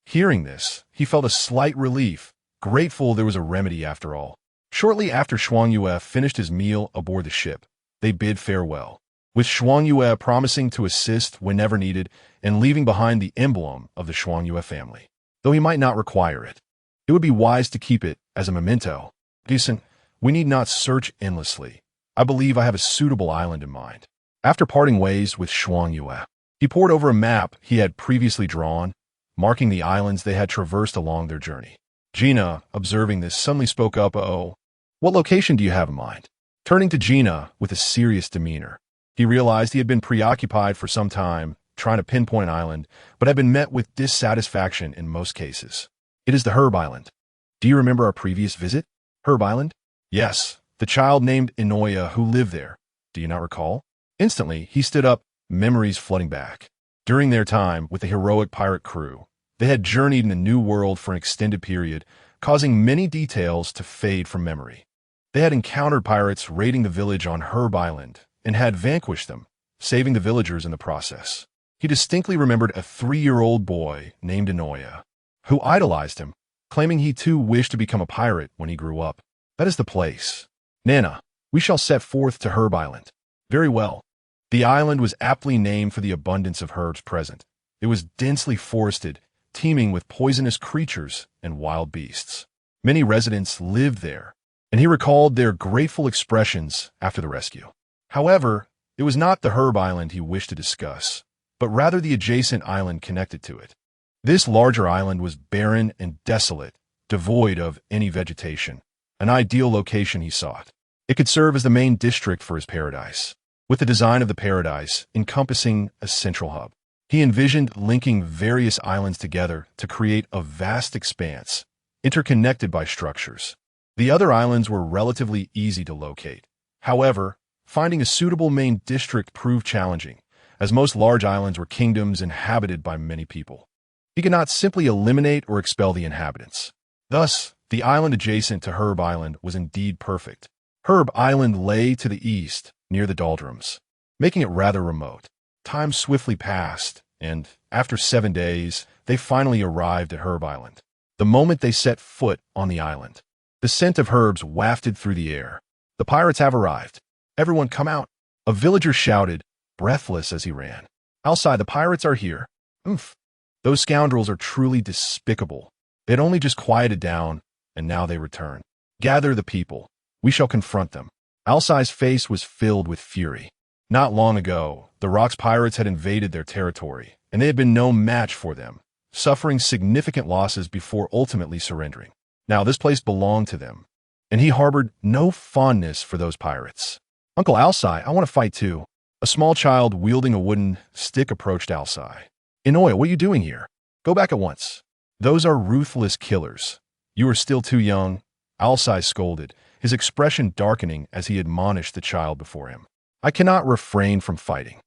Hearing this, he felt a slight relief, grateful there was a remedy after all. Shortly after Xuan Yue finished his meal aboard the ship, they bid farewell. with Shuangyue promising to assist whenever needed and leaving behind the emblem of the Shuangyue family. Though he might not require it, it would be wise to keep it as a memento. Decent, we need not search endlessly. I believe I have a suitable island in mind. After parting ways with Shuangyue, he pored over a map he had previously drawn, marking the islands they had traversed along their journey. Gina, observing this, suddenly spoke up, "Oh, what location do you have in mind?" Turning to Gina with a serious demeanor, he realized he had been preoccupied for some time trying to pinpoint an island, but had been met with dissatisfaction in most cases. "It is the Herb Island. Do you remember our previous visit? Herb Island?" "Yes, the child named Inoya who lived there. Do you not recall?" Instantly, he stood up, memories flooding back. During their time with the heroic pirate crew, they had journeyed in a new world for an extended period, causing many details to fade from memory. They had encountered pirates raiding the village on Herb Island and had vanquished them, saving the villagers in the process. He distinctly remembered a 3-year-old boy named Inoya, who idolized him, claiming he too wished to become a pirate when he grew up. "That is the place. Nana, we shall set forth to Herb Island." "Very well." The island was aptly named for the abundance of herbs present. It was densely forested, teeming with poisonous creatures and wild beasts. Many residents lived there, and he recalled their grateful expressions after the rescue. However, it was not the Herb Island he wished to discuss, but rather the adjacent island connected to it. This larger island was barren and desolate, devoid of any vegetation, an ideal location he sought. It could serve as the main district for his paradise, with the design of the paradise encompassing a central hub. He envisioned linking various islands together to create a vast expanse, interconnected by structures. The other islands were relatively easy to locate. However, finding a suitable main district proved challenging, as most large islands were kingdoms inhabited by many people. He could not simply eliminate or expel the inhabitants. Thus, the island adjacent to Herb Island was indeed perfect. Herb Island lay to the east, near the doldrums, making it rather remote. Time swiftly passed, and after 7 days, they finally arrived at Herb Island. The moment they set foot on the island, the scent of herbs wafted through the air. "The pirates have arrived. Everyone come out!" A villager shouted, breathless as he ran. "Outside, the pirates are here." "Oomph. Those scoundrels are truly despicable. They had only just quieted down, and now they return. Gather the people. We shall confront them." Alsai's face was filled with fury. Not long ago, the Rock's pirates had invaded their territory, and they had been no match for them, suffering significant losses before ultimately surrendering. Now this place belonged to them, and he harbored no fondness for those pirates. "Uncle Alsai, I want to fight too." A small child wielding a wooden stick approached Alsai. "Inoya, what are you doing here? Go back at once. Those are ruthless killers. You are still too young," Alsai scolded, his expression darkening as he admonished the child before him. "I cannot refrain from fighting.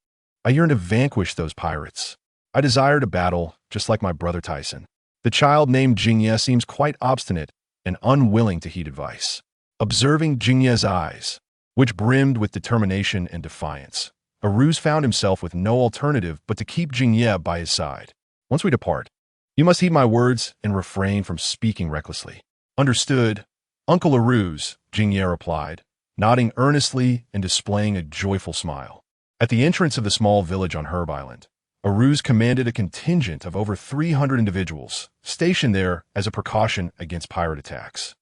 I yearn to vanquish those pirates. I desire to battle, just like my brother Tyson." The child named Jingye seems quite obstinate and unwilling to heed advice. Observing Jingye's eyes, which brimmed with determination and defiance, Aruz found himself with no alternative but to keep Jingye by his side. "Once we depart, you must heed my words and refrain from speaking recklessly." "Understood, Uncle Aruz," Jingye replied, nodding earnestly and displaying a joyful smile. At the entrance of the small village on Herb Island, Aruz commanded a contingent of over 300 individuals, stationed there as a precaution against pirate attacks.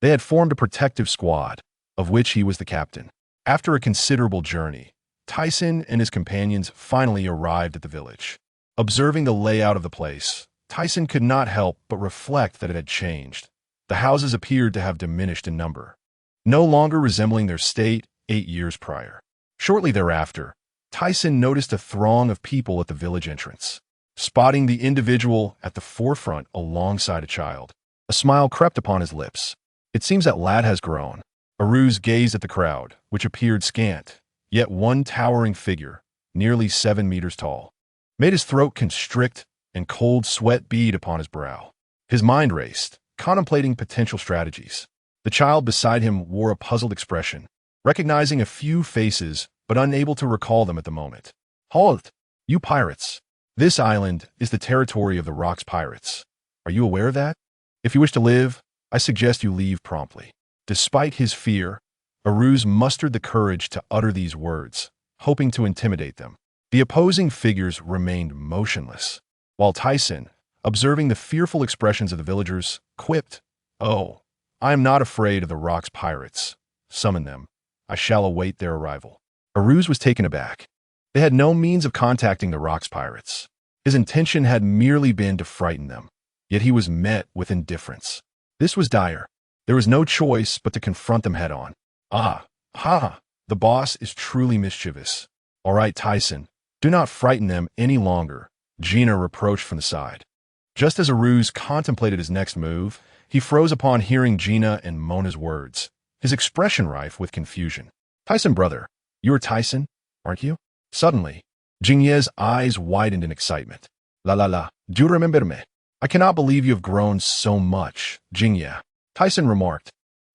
They had formed a protective squad, of which he was the captain. After a considerable journey, Tyson and his companions finally arrived at the village. Observing the layout of the place, Tyson could not help but reflect that it had changed. The houses appeared to have diminished in number, no longer resembling their state 8 years prior. Shortly thereafter, Tyson noticed a throng of people at the village entrance. Spotting the individual at the forefront alongside a child, a smile crept upon his lips. "It seems that lad has grown." Aruz gazed at the crowd, which appeared scant, yet one towering figure, nearly 7 meters tall, made his throat constrict and cold sweat bead upon his brow. His mind raced, contemplating potential strategies. The child beside him wore a puzzled expression, recognizing a few faces but unable to recall them at the moment. "Halt, you pirates! This island is the territory of the Rock's pirates. Are you aware of that? If you wish to live, I suggest you leave promptly." Despite his fear, Aruz mustered the courage to utter these words, hoping to intimidate them. The opposing figures remained motionless, while Tyson, observing the fearful expressions of the villagers, quipped, "Oh, I am not afraid of the rock's pirates. Summon them. I shall await their arrival." Aruz was taken aback. They had no means of contacting the rock's pirates. His intention had merely been to frighten them, yet he was met with indifference. This was dire. There was no choice but to confront them head-on. The boss is truly mischievous. All right, Tyson, do not frighten them any longer, Gina reproached from the side. Just as Aruz contemplated his next move, he froze upon hearing Gina and Mona's words, his expression rife with confusion. "Tyson, brother, you are Tyson, aren't you?" Suddenly, Jingye's eyes widened in excitement. La, do you remember me? "I cannot believe you have grown so much, Jingye," Tyson remarked,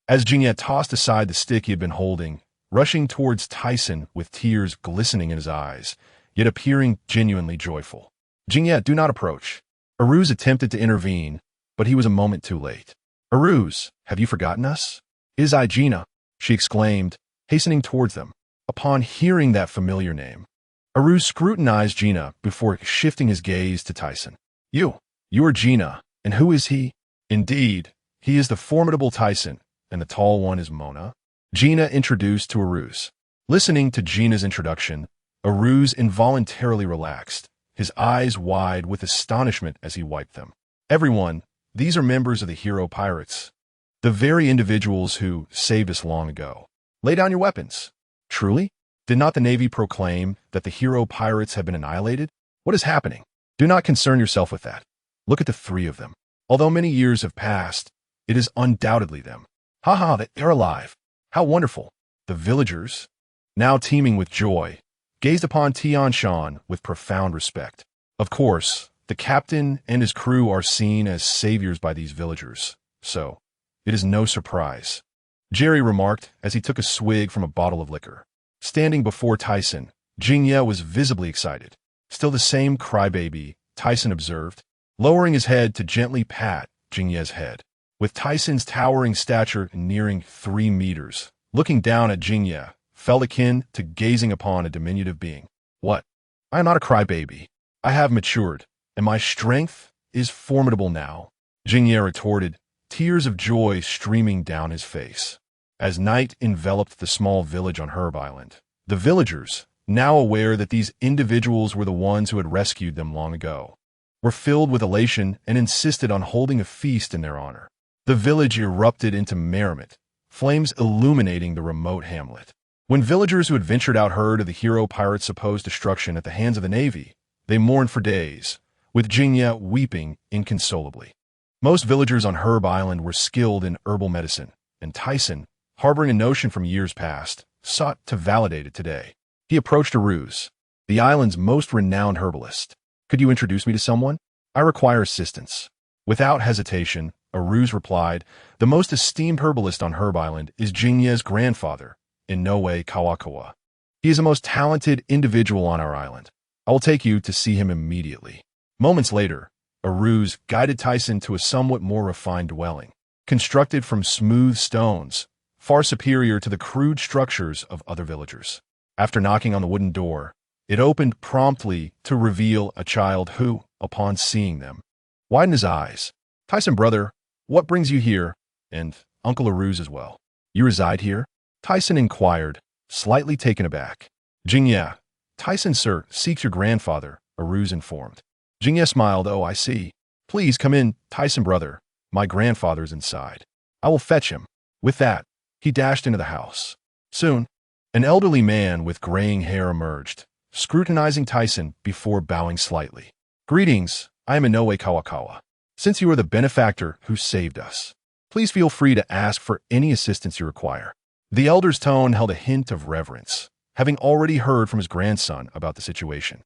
as Jingye tossed aside the stick he had been holding, rushing towards Tyson with tears glistening in his eyes, yet appearing genuinely joyful. "Jingye, do not approach." Aruz attempted to intervene, but he was a moment too late. "Aruz, have you forgotten us?" "Is I Gina?" she exclaimed, hastening towards them. Upon hearing that familiar name, Aruz scrutinized Gina before shifting his gaze to Tyson. You are Gina, and who is he?" "Indeed, he is the formidable Tyson, and the tall one is Mona," Gina introduced to Aruz. Listening to Gina's introduction, Aruz involuntarily relaxed, his eyes wide with astonishment as he wiped them. "Everyone, these are members of the hero pirates, the very individuals who saved us long ago. Lay down your weapons." "Truly? Did not the Navy proclaim that the hero pirates have been annihilated? What is happening?" "Do not concern yourself with that. Look at the three of them. Although many years have passed, it is undoubtedly them. They're alive. How wonderful." The villagers, now teeming with joy, gazed upon Tian Shan with profound respect. Of course, the captain and his crew are seen as saviors by these villagers, so it is no surprise, Jerry remarked as he took a swig from a bottle of liquor. Standing before Tyson, Jingye was visibly excited. "Still the same crybaby," Tyson observed, lowering his head to gently pat Jingye's head. With Tyson's towering stature nearing 3 meters, looking down at Jingye felt akin to gazing upon a diminutive being. "What? I am not a crybaby. I have matured, and my strength is formidable now," Jingye retorted, tears of joy streaming down his face. As night enveloped the small village on Herb Island, the villagers, now aware that these individuals were the ones who had rescued them long ago, were filled with elation and insisted on holding a feast in their honor. The village erupted into merriment, flames illuminating the remote hamlet. When villagers who had ventured out heard of the hero pirates' supposed destruction at the hands of the Navy, they mourned for days, with Jingye weeping inconsolably. Most villagers on Herb Island were skilled in herbal medicine, and Tyson, harboring a notion from years past, sought to validate it today. He approached Aruz, the island's most renowned herbalist. "Could you introduce me to someone? I require assistance." Without hesitation, Aruz replied, "The most esteemed herbalist on Herb Island is Jingye's grandfather, Inoue Kawakawa. He is the most talented individual on our island. I will take you to see him immediately." Moments later, Aruz guided Tyson to a somewhat more refined dwelling, constructed from smooth stones, far superior to the crude structures of other villagers. After knocking on the wooden door, it opened promptly to reveal a child who, upon seeing them, widened his eyes. "Tyson, brother, what brings you here?" And Uncle Aruz as well. "You reside here?" Tyson inquired, slightly taken aback. "Jingye, Tyson, sir, seeks your grandfather," Aruz informed. Jingye smiled. "Oh, I see. Please come in, Tyson, brother. My grandfather's inside. I will fetch him." With that, he dashed into the house. Soon, an elderly man with graying hair emerged, scrutinizing Tyson before bowing slightly. "Greetings, I am Inoue Kawakawa. Since you are the benefactor who saved us, please feel free to ask for any assistance you require." The elder's tone held a hint of reverence, having already heard from his grandson about the situation.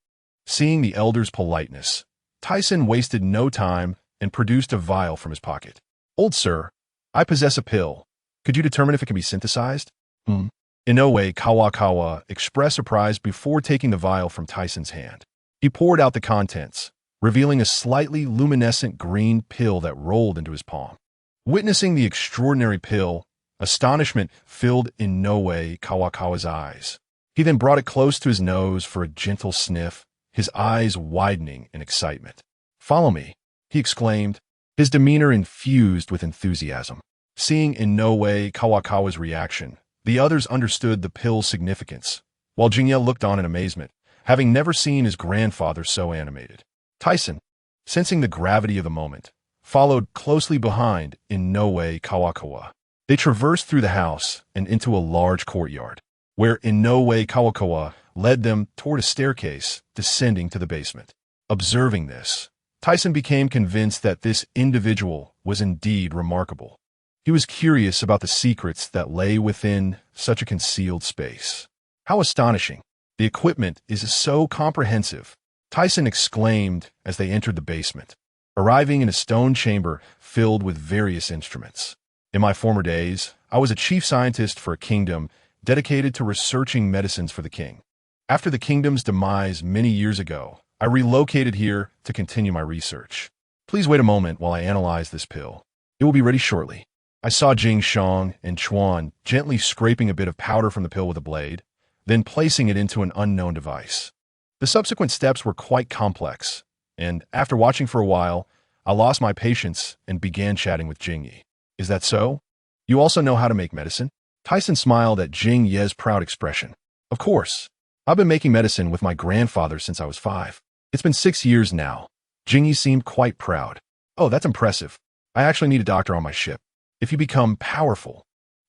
Seeing the elder's politeness, Tyson wasted no time and produced a vial from his pocket. "Old sir, I possess a pill. Could you determine if it can be synthesized?" Inoue Kawakawa expressed surprise before taking the vial from Tyson's hand. He poured out the contents, revealing a slightly luminescent green pill that rolled into his palm. Witnessing the extraordinary pill, astonishment filled Inoue Kawakawa's eyes. He then brought it close to his nose for a gentle sniff, his eyes widening in excitement. "Follow me," he exclaimed, his demeanor infused with enthusiasm. Seeing Inoue Kawakawa's reaction, the others understood the pill's significance, while Jingye looked on in amazement, having never seen his grandfather so animated. Tyson, sensing the gravity of the moment, followed closely behind Inoue Kawakawa. They traversed through the house and into a large courtyard, where Inoue Kawakawa led them toward a staircase descending to the basement. Observing this, Tyson became convinced that this individual was indeed remarkable. He was curious about the secrets that lay within such a concealed space. "How astonishing! The equipment is so comprehensive," Tyson exclaimed as they entered the basement, arriving in a stone chamber filled with various instruments. "In my former days, I was a chief scientist for a kingdom dedicated to researching medicines for the king. After the kingdom's demise many years ago, I relocated here to continue my research. Please wait a moment while I analyze this pill. It will be ready shortly." I saw Jing Shang and Chuan gently scraping a bit of powder from the pill with a blade, then placing it into an unknown device. The subsequent steps were quite complex, and after watching for a while, I lost my patience and began chatting with Jingyi. "Is that so? You also know how to make medicine?" Tyson smiled at Jing Ye's proud expression. "Of course. I've been making medicine with my grandfather since I was 5. It's been 6 years now." Jingyi seemed quite proud. "Oh, that's impressive. I actually need a doctor on my ship. If you become powerful,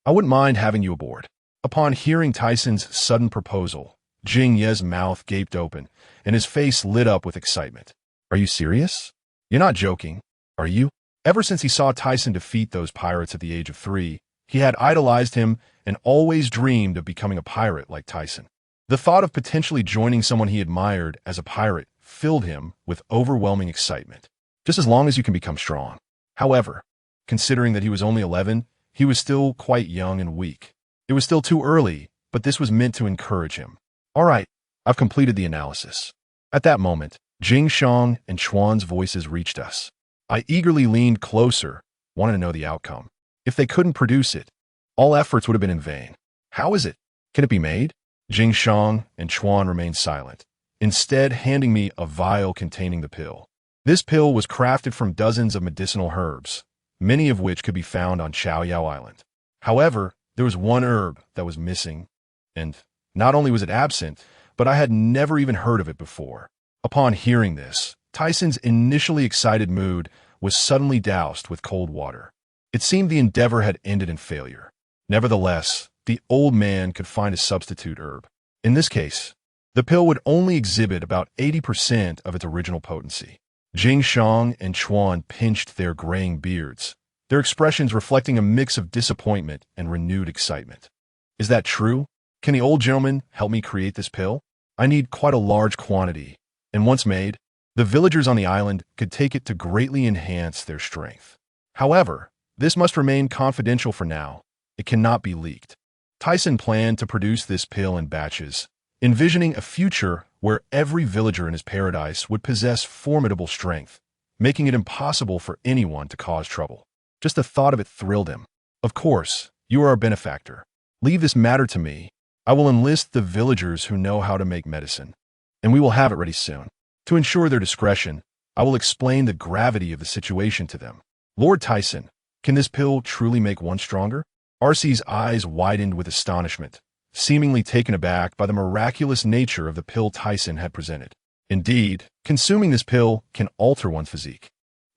I wouldn't mind having you aboard." Upon hearing Tyson's sudden proposal, Jing Ye's mouth gaped open, and his face lit up with excitement. "Are you serious? You're not joking, are you?" Ever since he saw Tyson defeat those pirates at the age of 3, he had idolized him and always dreamed of becoming a pirate like Tyson. The thought of potentially joining someone he admired as a pirate filled him with overwhelming excitement. Just as long as you can become strong. However, considering that he was only 11, he was still quite young and weak. It was still too early, but this was meant to encourage him. "All right, I've completed the analysis." At that moment, Jing Shang and Chuan's voices reached us. I eagerly leaned closer, wanting to know the outcome. If they couldn't produce it, all efforts would have been in vain. "How is it? Can it be made?" Jing Shang and Chuan remained silent, instead handing me a vial containing the pill. This pill was crafted from dozens of medicinal herbs, many of which could be found on Chaoyao Island. However, there was one herb that was missing, and not only was it absent, but I had never even heard of it before. Upon hearing this, Tyson's initially excited mood was suddenly doused with cold water. It seemed the endeavor had ended in failure. Nevertheless, the old man could find a substitute herb. In this case, the pill would only exhibit about 80% of its original potency. Jing Shang and Chuan pinched their graying beards, their expressions reflecting a mix of disappointment and renewed excitement. "Is that true? Can the old gentleman help me create this pill? I need quite a large quantity, and once made, the villagers on the island could take it to greatly enhance their strength. However, this must remain confidential for now. It cannot be leaked." Tyson planned to produce this pill in batches, envisioning a future where every villager in his paradise would possess formidable strength, making it impossible for anyone to cause trouble. Just the thought of it thrilled him. "Of course, you are our benefactor. Leave this matter to me. I will enlist the villagers who know how to make medicine, and we will have it ready soon. To ensure their discretion, I will explain the gravity of the situation to them." "Lord Tyson, can this pill truly make one stronger?" RC's eyes widened with astonishment, seemingly taken aback by the miraculous nature of the pill Tyson had presented. Indeed, consuming this pill can alter one's physique.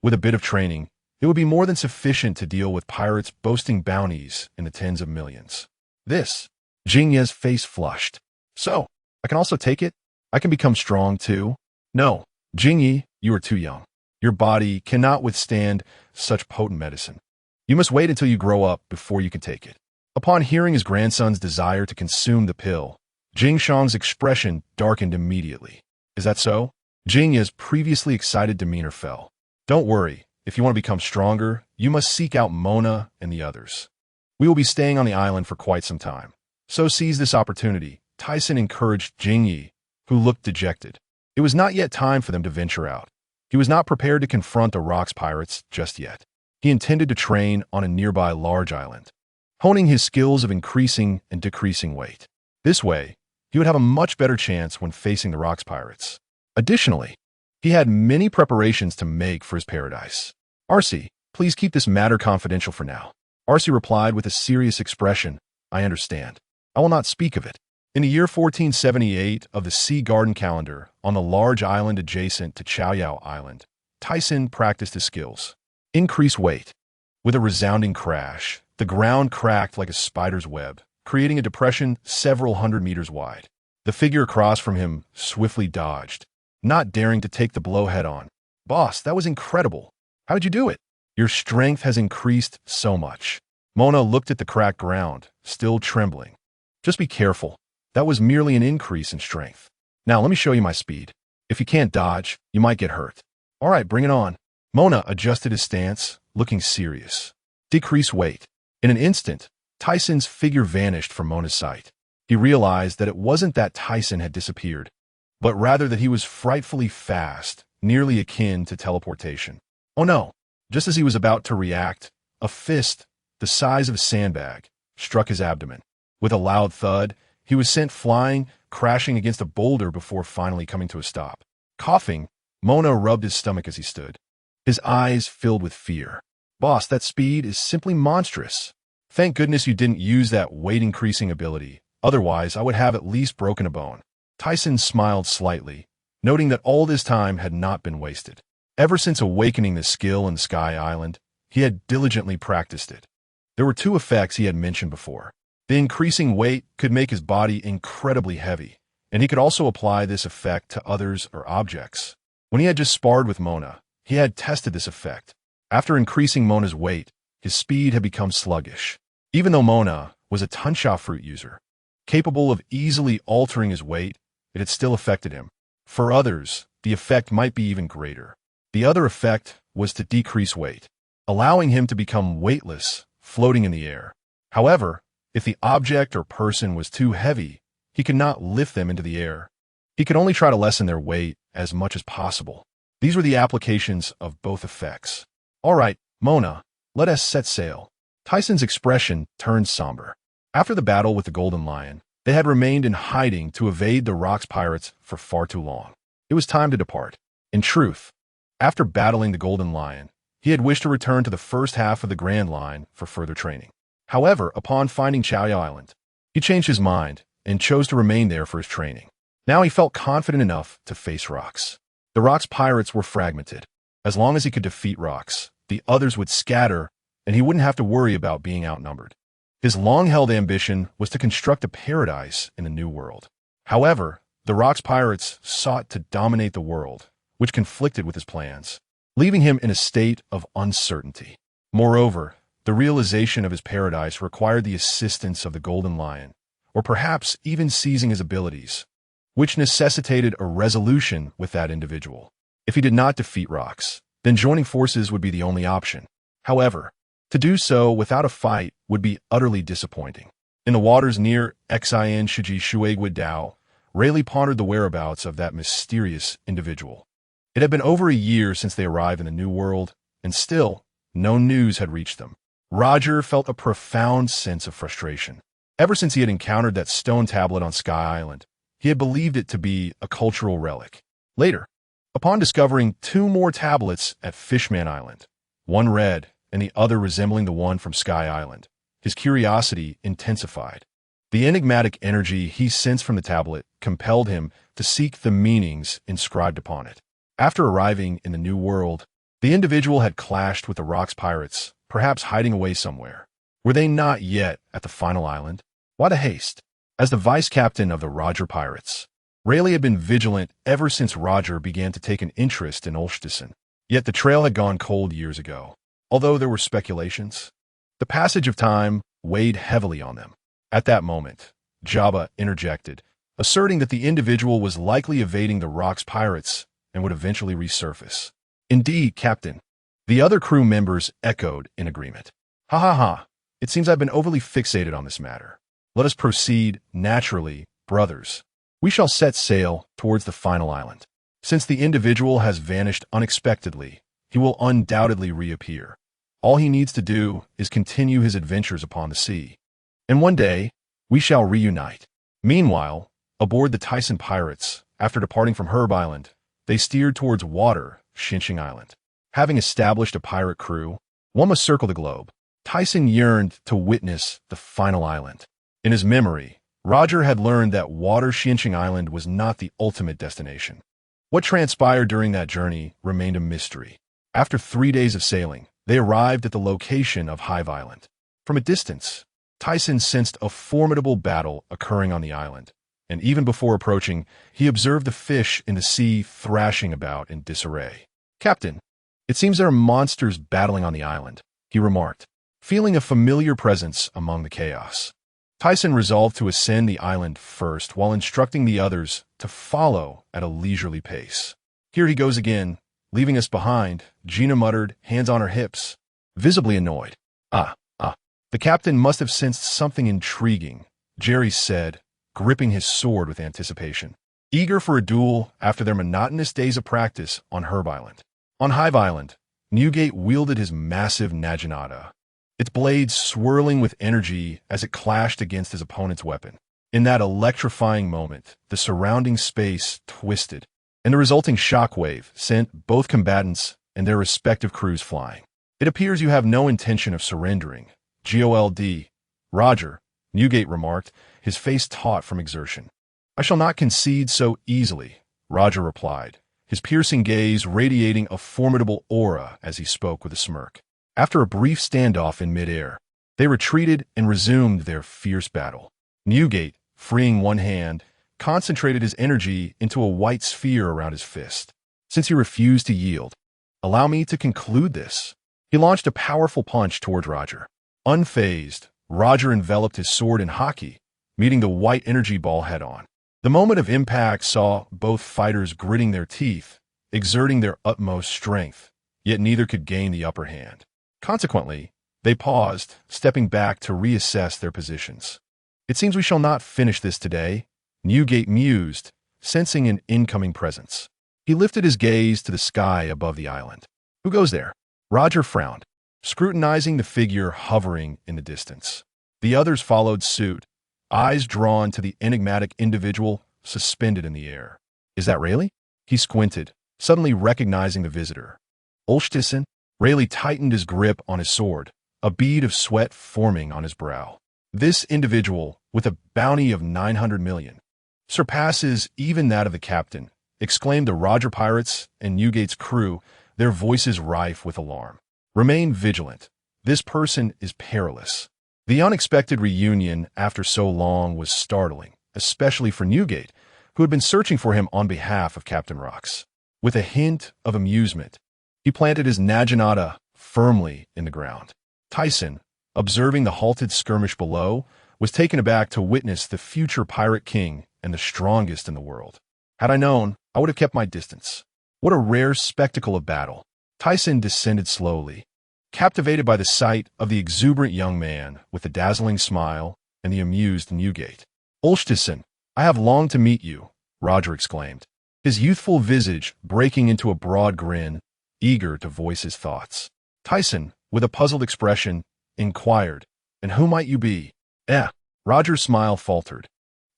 With a bit of training, it would be more than sufficient to deal with pirates boasting bounties in the tens of millions. Jing Ye's face flushed. "So, I can also take it? I can become strong too?" "No, Jingyi, you are too young. Your body cannot withstand such potent medicine. You must wait until you grow up before you can take it." Upon hearing his grandson's desire to consume the pill, Jing Shang's expression darkened immediately. "Is that so?" Jing Ye's previously excited demeanor fell. "Don't worry. If you want to become stronger, you must seek out Mona and the others. We will be staying on the island for quite some time. So seize this opportunity," Tyson encouraged Jingyi, who looked dejected. It was not yet time for them to venture out. He was not prepared to confront the Rocks pirates just yet. He intended to train on a nearby large island, honing his skills of increasing and decreasing weight. This way, he would have a much better chance when facing the rocks pirates. Additionally, he had many preparations to make for his paradise. "RC, please keep this matter confidential for now." RC replied with a serious expression, "I understand. I will not speak of it." In the year 1478 of the Sea Garden calendar, on the large island adjacent to Chow Yao Island, Tyson practiced his skills. Increase weight. With a resounding crash, the ground cracked like a spider's web, creating a depression several hundred meters wide. The figure across from him swiftly dodged, not daring to take the blow head-on. "Boss, that was incredible. How did you do it?" "Your strength has increased so much." Mona looked at the cracked ground, still trembling. "Just be careful. That was merely an increase in strength. Now let me show you my speed. If you can't dodge, you might get hurt." "All right, bring it on." Mona adjusted his stance, looking serious. Decrease weight. In an instant, Tyson's figure vanished from Mona's sight. He realized that it wasn't that Tyson had disappeared, but rather that he was frightfully fast, nearly akin to teleportation. Oh no! Just as he was about to react, a fist, the size of a sandbag, struck his abdomen. With a loud thud, he was sent flying, crashing against a boulder before finally coming to a stop. Coughing, Mona rubbed his stomach as he stood. His eyes filled with fear. "Boss, that speed is simply monstrous. Thank goodness you didn't use that weight-increasing ability. Otherwise, I would have at least broken a bone." Tyson smiled slightly, noting that all this time had not been wasted. Ever since awakening the skill in Sky Island, he had diligently practiced it. There were two effects he had mentioned before. The increasing weight could make his body incredibly heavy, and he could also apply this effect to others or objects. When he had just sparred with Mona, he had tested this effect. After increasing Mona's weight, his speed had become sluggish. Even though Mona was a Tansha fruit user, capable of easily altering his weight, it had still affected him. For others, the effect might be even greater. The other effect was to decrease weight, allowing him to become weightless, floating in the air. However, if the object or person was too heavy, he could not lift them into the air. He could only try to lessen their weight as much as possible. These were the applications of both effects. "All right, Mona, let us set sail." Tyson's expression turned somber. After the battle with the Golden Lion, they had remained in hiding to evade the rocks pirates for far too long. It was time to depart. In truth, after battling the Golden Lion, he had wished to return to the first half of the Grand Line for further training. However, upon finding Chow Yao Island, he changed his mind and chose to remain there for his training. Now he felt confident enough to face rocks. The rocks pirates were fragmented. As long as he could defeat rocks, the others would scatter, and he wouldn't have to worry about being outnumbered. His long-held ambition was to construct a paradise in the New World. However, the rocks pirates sought to dominate the world, which conflicted with his plans, leaving him in a state of uncertainty. Moreover, the realization of his paradise required the assistance of the Golden Lion, or perhaps even seizing his abilities, which necessitated a resolution with that individual. If he did not defeat rocks, then joining forces would be the only option. However, to do so without a fight would be utterly disappointing. In the waters near Xin Shiji Shuigui Dao, Rayleigh pondered the whereabouts of that mysterious individual. It had been over a year since they arrived in the New World, and still, no news had reached them. Roger felt a profound sense of frustration. Ever since he had encountered that stone tablet on Sky Island, he had believed it to be a cultural relic. Later, upon discovering two more tablets at Fishman Island, one red and the other resembling the one from Sky Island, his curiosity intensified. The enigmatic energy he sensed from the tablet compelled him to seek the meanings inscribed upon it. After arriving in the New World, the individual had clashed with the rocks pirates, perhaps hiding away somewhere. Were they not yet at the final island? Why the haste? As the vice-captain of the Roger Pirates, Rayleigh had been vigilant ever since Roger began to take an interest in Ulstison. Yet the trail had gone cold years ago. Although there were speculations, the passage of time weighed heavily on them. At that moment, Jabba interjected, asserting that the individual was likely evading the rocks pirates and would eventually resurface. "Indeed, Captain." The other crew members echoed in agreement. "Ha ha ha. It seems I've been overly fixated on this matter. Let us proceed naturally, brothers. We shall set sail towards the final island. Since the individual has vanished unexpectedly, he will undoubtedly reappear. All he needs to do is continue his adventures upon the sea. And one day, we shall reunite. Meanwhile, Aboard the Tyson pirates, after departing from Herb Island, they steered towards water, Xinqing Island. Having established a pirate crew, one must circle the globe. Tyson yearned to witness the final island. In his memory, Roger had learned that water Xinqing Island was not the ultimate destination. What transpired during that journey remained a mystery. After 3 days of sailing, they arrived at the location of Hive Island. From a distance, Tyson sensed a formidable battle occurring on the island, and even before approaching, he observed the fish in the sea thrashing about in disarray. "Captain, it seems there are monsters battling on the island," he remarked, feeling a familiar presence among the chaos. Tyson resolved to ascend the island first while instructing the others to follow at a leisurely pace. "Here he goes again, leaving us behind," Gina muttered, hands on her hips, visibly annoyed. Ah. The captain must have sensed something intriguing," Jerry said, gripping his sword with anticipation, eager for a duel after their monotonous days of practice on Herb Island. On Hive Island, Newgate wielded his massive naginata, its blades swirling with energy as it clashed against his opponent's weapon. In that electrifying moment, the surrounding space twisted, and the resulting shockwave sent both combatants and their respective crews flying. "It appears you have no intention of surrendering, GOLD, Roger," Newgate remarked, his face taut from exertion. "I shall not concede so easily," Roger replied, his piercing gaze radiating a formidable aura as he spoke with a smirk. After a brief standoff in midair, they retreated and resumed their fierce battle. Newgate, freeing one hand, concentrated his energy into a white sphere around his fist. Since he refused to yield, "Allow me to conclude this." He launched a powerful punch towards Roger. Unfazed, Roger enveloped his sword in Haki, meeting the white energy ball head-on. The moment of impact saw both fighters gritting their teeth, exerting their utmost strength, yet neither could gain the upper hand. Consequently, they paused, stepping back to reassess their positions. "It seems we shall not finish this today," Newgate mused, sensing an incoming presence. He lifted his gaze to the sky above the island. "Who goes there?" Roger frowned, scrutinizing the figure hovering in the distance. The others followed suit, eyes drawn to the enigmatic individual suspended in the air. "Is that Rayleigh?" He squinted, suddenly recognizing the visitor. "Olstison?" Rayleigh tightened his grip on his sword, a bead of sweat forming on his brow. "This individual, with a bounty of 900 million, surpasses even that of the captain," exclaimed the Roger pirates and Newgate's crew, their voices rife with alarm. "Remain vigilant. This person is perilous." The unexpected reunion after so long was startling, especially for Newgate, who had been searching for him on behalf of Captain Rox. With a hint of amusement, he planted his naginata firmly in the ground. Tyson, observing the halted skirmish below, was taken aback to witness the future pirate king and the strongest in the world. "Had I known, I would have kept my distance." What a rare spectacle of battle. Tyson descended slowly, captivated by the sight of the exuberant young man with the dazzling smile and the amused Newgate. "Olstison, I have longed to meet you," Roger exclaimed, his youthful visage breaking into a broad grin, eager to voice his thoughts. Tyson, with a puzzled expression, inquired, "And who might you be?" Roger's smile faltered,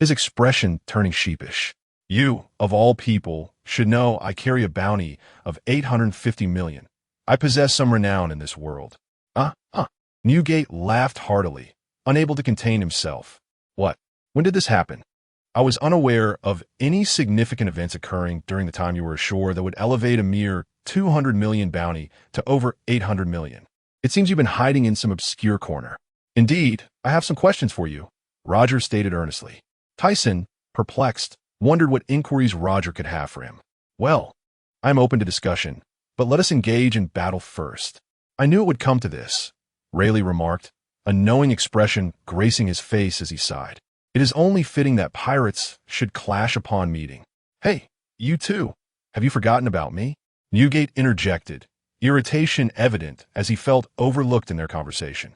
his expression turning sheepish. "You, of all people, should know I carry a bounty of 850 million. I possess some renown in this world." Newgate laughed heartily, unable to contain himself. "What? When did this happen?" "I was unaware of any significant events occurring during the time you were ashore that would elevate a mere 200 million bounty to over 800 million. It seems you've been hiding in some obscure corner." "Indeed, I have some questions for you," Roger stated earnestly. Tyson, perplexed, wondered what inquiries Roger could have for him. "Well, I'm open to discussion, but let us engage in battle first." "I knew it would come to this," Rayleigh remarked, a knowing expression gracing his face as he sighed. "It is only fitting that pirates should clash upon meeting." "Hey, you too. Have you forgotten about me?" Newgate interjected, irritation evident as he felt overlooked in their conversation.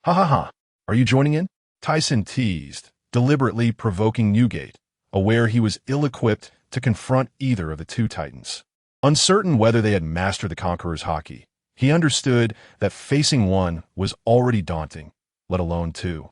"Ha. Are you joining in?" Tyson teased, deliberately provoking Newgate, aware he was ill-equipped to confront either of the two titans. Uncertain whether they had mastered the Conqueror's Haki, he understood that facing one was already daunting, let alone two.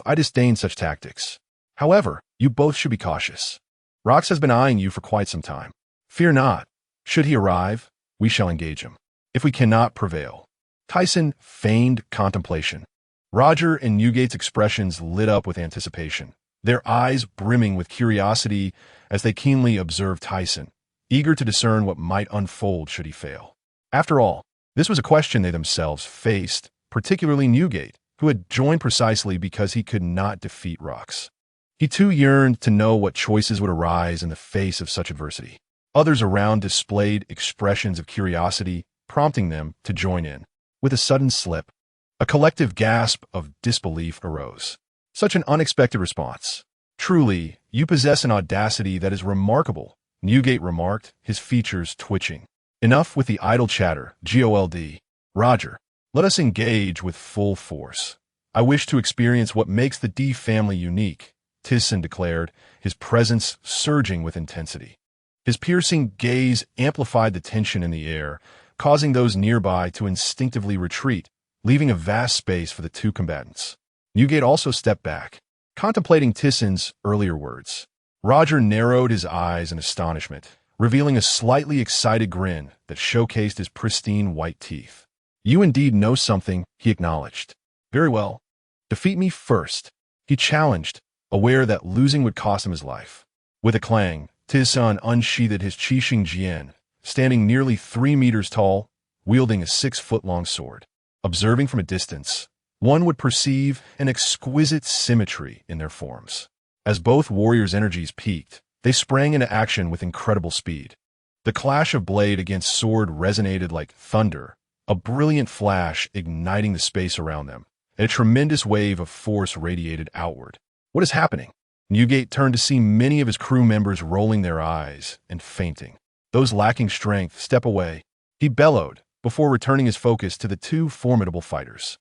"I disdain such tactics. However, you both should be cautious. Rox has been eyeing you for quite some time. Fear not. Should he arrive, we shall engage him. If we cannot prevail. Tyson feigned contemplation. Roger and Newgate's expressions lit up with anticipation, their eyes brimming with curiosity as they keenly observed Tyson, eager to discern what might unfold should he fail. After all, this was a question they themselves faced, particularly Newgate, who had joined precisely because he could not defeat Rox. He too yearned to know what choices would arise in the face of such adversity. Others around displayed expressions of curiosity, prompting them to join in. With a sudden slip, a collective gasp of disbelief arose. Such an unexpected response. Truly, you possess an audacity that is remarkable, Newgate remarked, his features twitching. Enough with the idle chatter, GOLD. Roger, let us engage with full force. I wish to experience what makes the D family unique, Tyson declared, his presence surging with intensity. His piercing gaze amplified the tension in the air, causing those nearby to instinctively retreat, leaving a vast space for the two combatants. Newgate also stepped back, contemplating Tyson's earlier words. Roger narrowed his eyes in astonishment, revealing a slightly excited grin that showcased his pristine white teeth. You indeed know something, he acknowledged. Very well. Defeat me first, he challenged, aware that losing would cost him his life. With a clang, Tyson unsheathed his Qixing Jian, standing nearly 3 meters tall, wielding a 6-foot-long sword. Observing from a distance, one would perceive an exquisite symmetry in their forms. As both warriors' energies peaked, they sprang into action with incredible speed. The clash of blade against sword resonated like thunder, a brilliant flash igniting the space around them, and a tremendous wave of force radiated outward. What is happening? Newgate turned to see many of his crew members rolling their eyes and fainting. Those lacking strength, step away, he bellowed, before returning his focus to the two formidable fighters.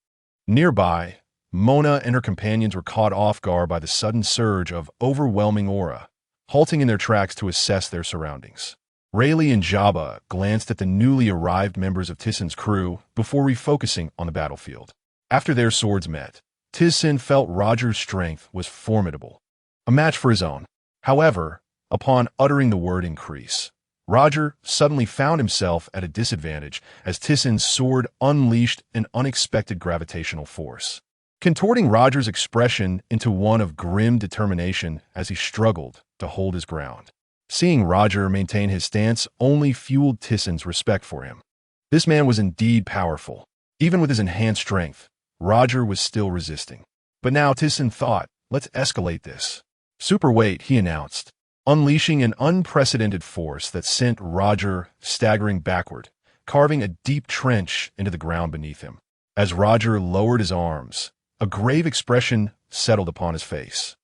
Nearby, Mona and her companions were caught off guard by the sudden surge of overwhelming aura, halting in their tracks to assess their surroundings. Rayleigh and Jabba glanced at the newly arrived members of Tyson's crew before refocusing on the battlefield. After their swords met, Tyson felt Roger's strength was formidable, a match for his own. However, upon uttering the word increase, Roger suddenly found himself at a disadvantage as Tyson's sword unleashed an unexpected gravitational force, contorting Roger's expression into one of grim determination as he struggled to hold his ground. Seeing Roger maintain his stance only fueled Tyson's respect for him. This man was indeed powerful. Even with his enhanced strength, Roger was still resisting. But now Tyson thought, let's escalate this. Super weight, he announced, unleashing an unprecedented force that sent Roger staggering backward, carving a deep trench into the ground beneath him. As Roger lowered his arms, a grave expression settled upon his face.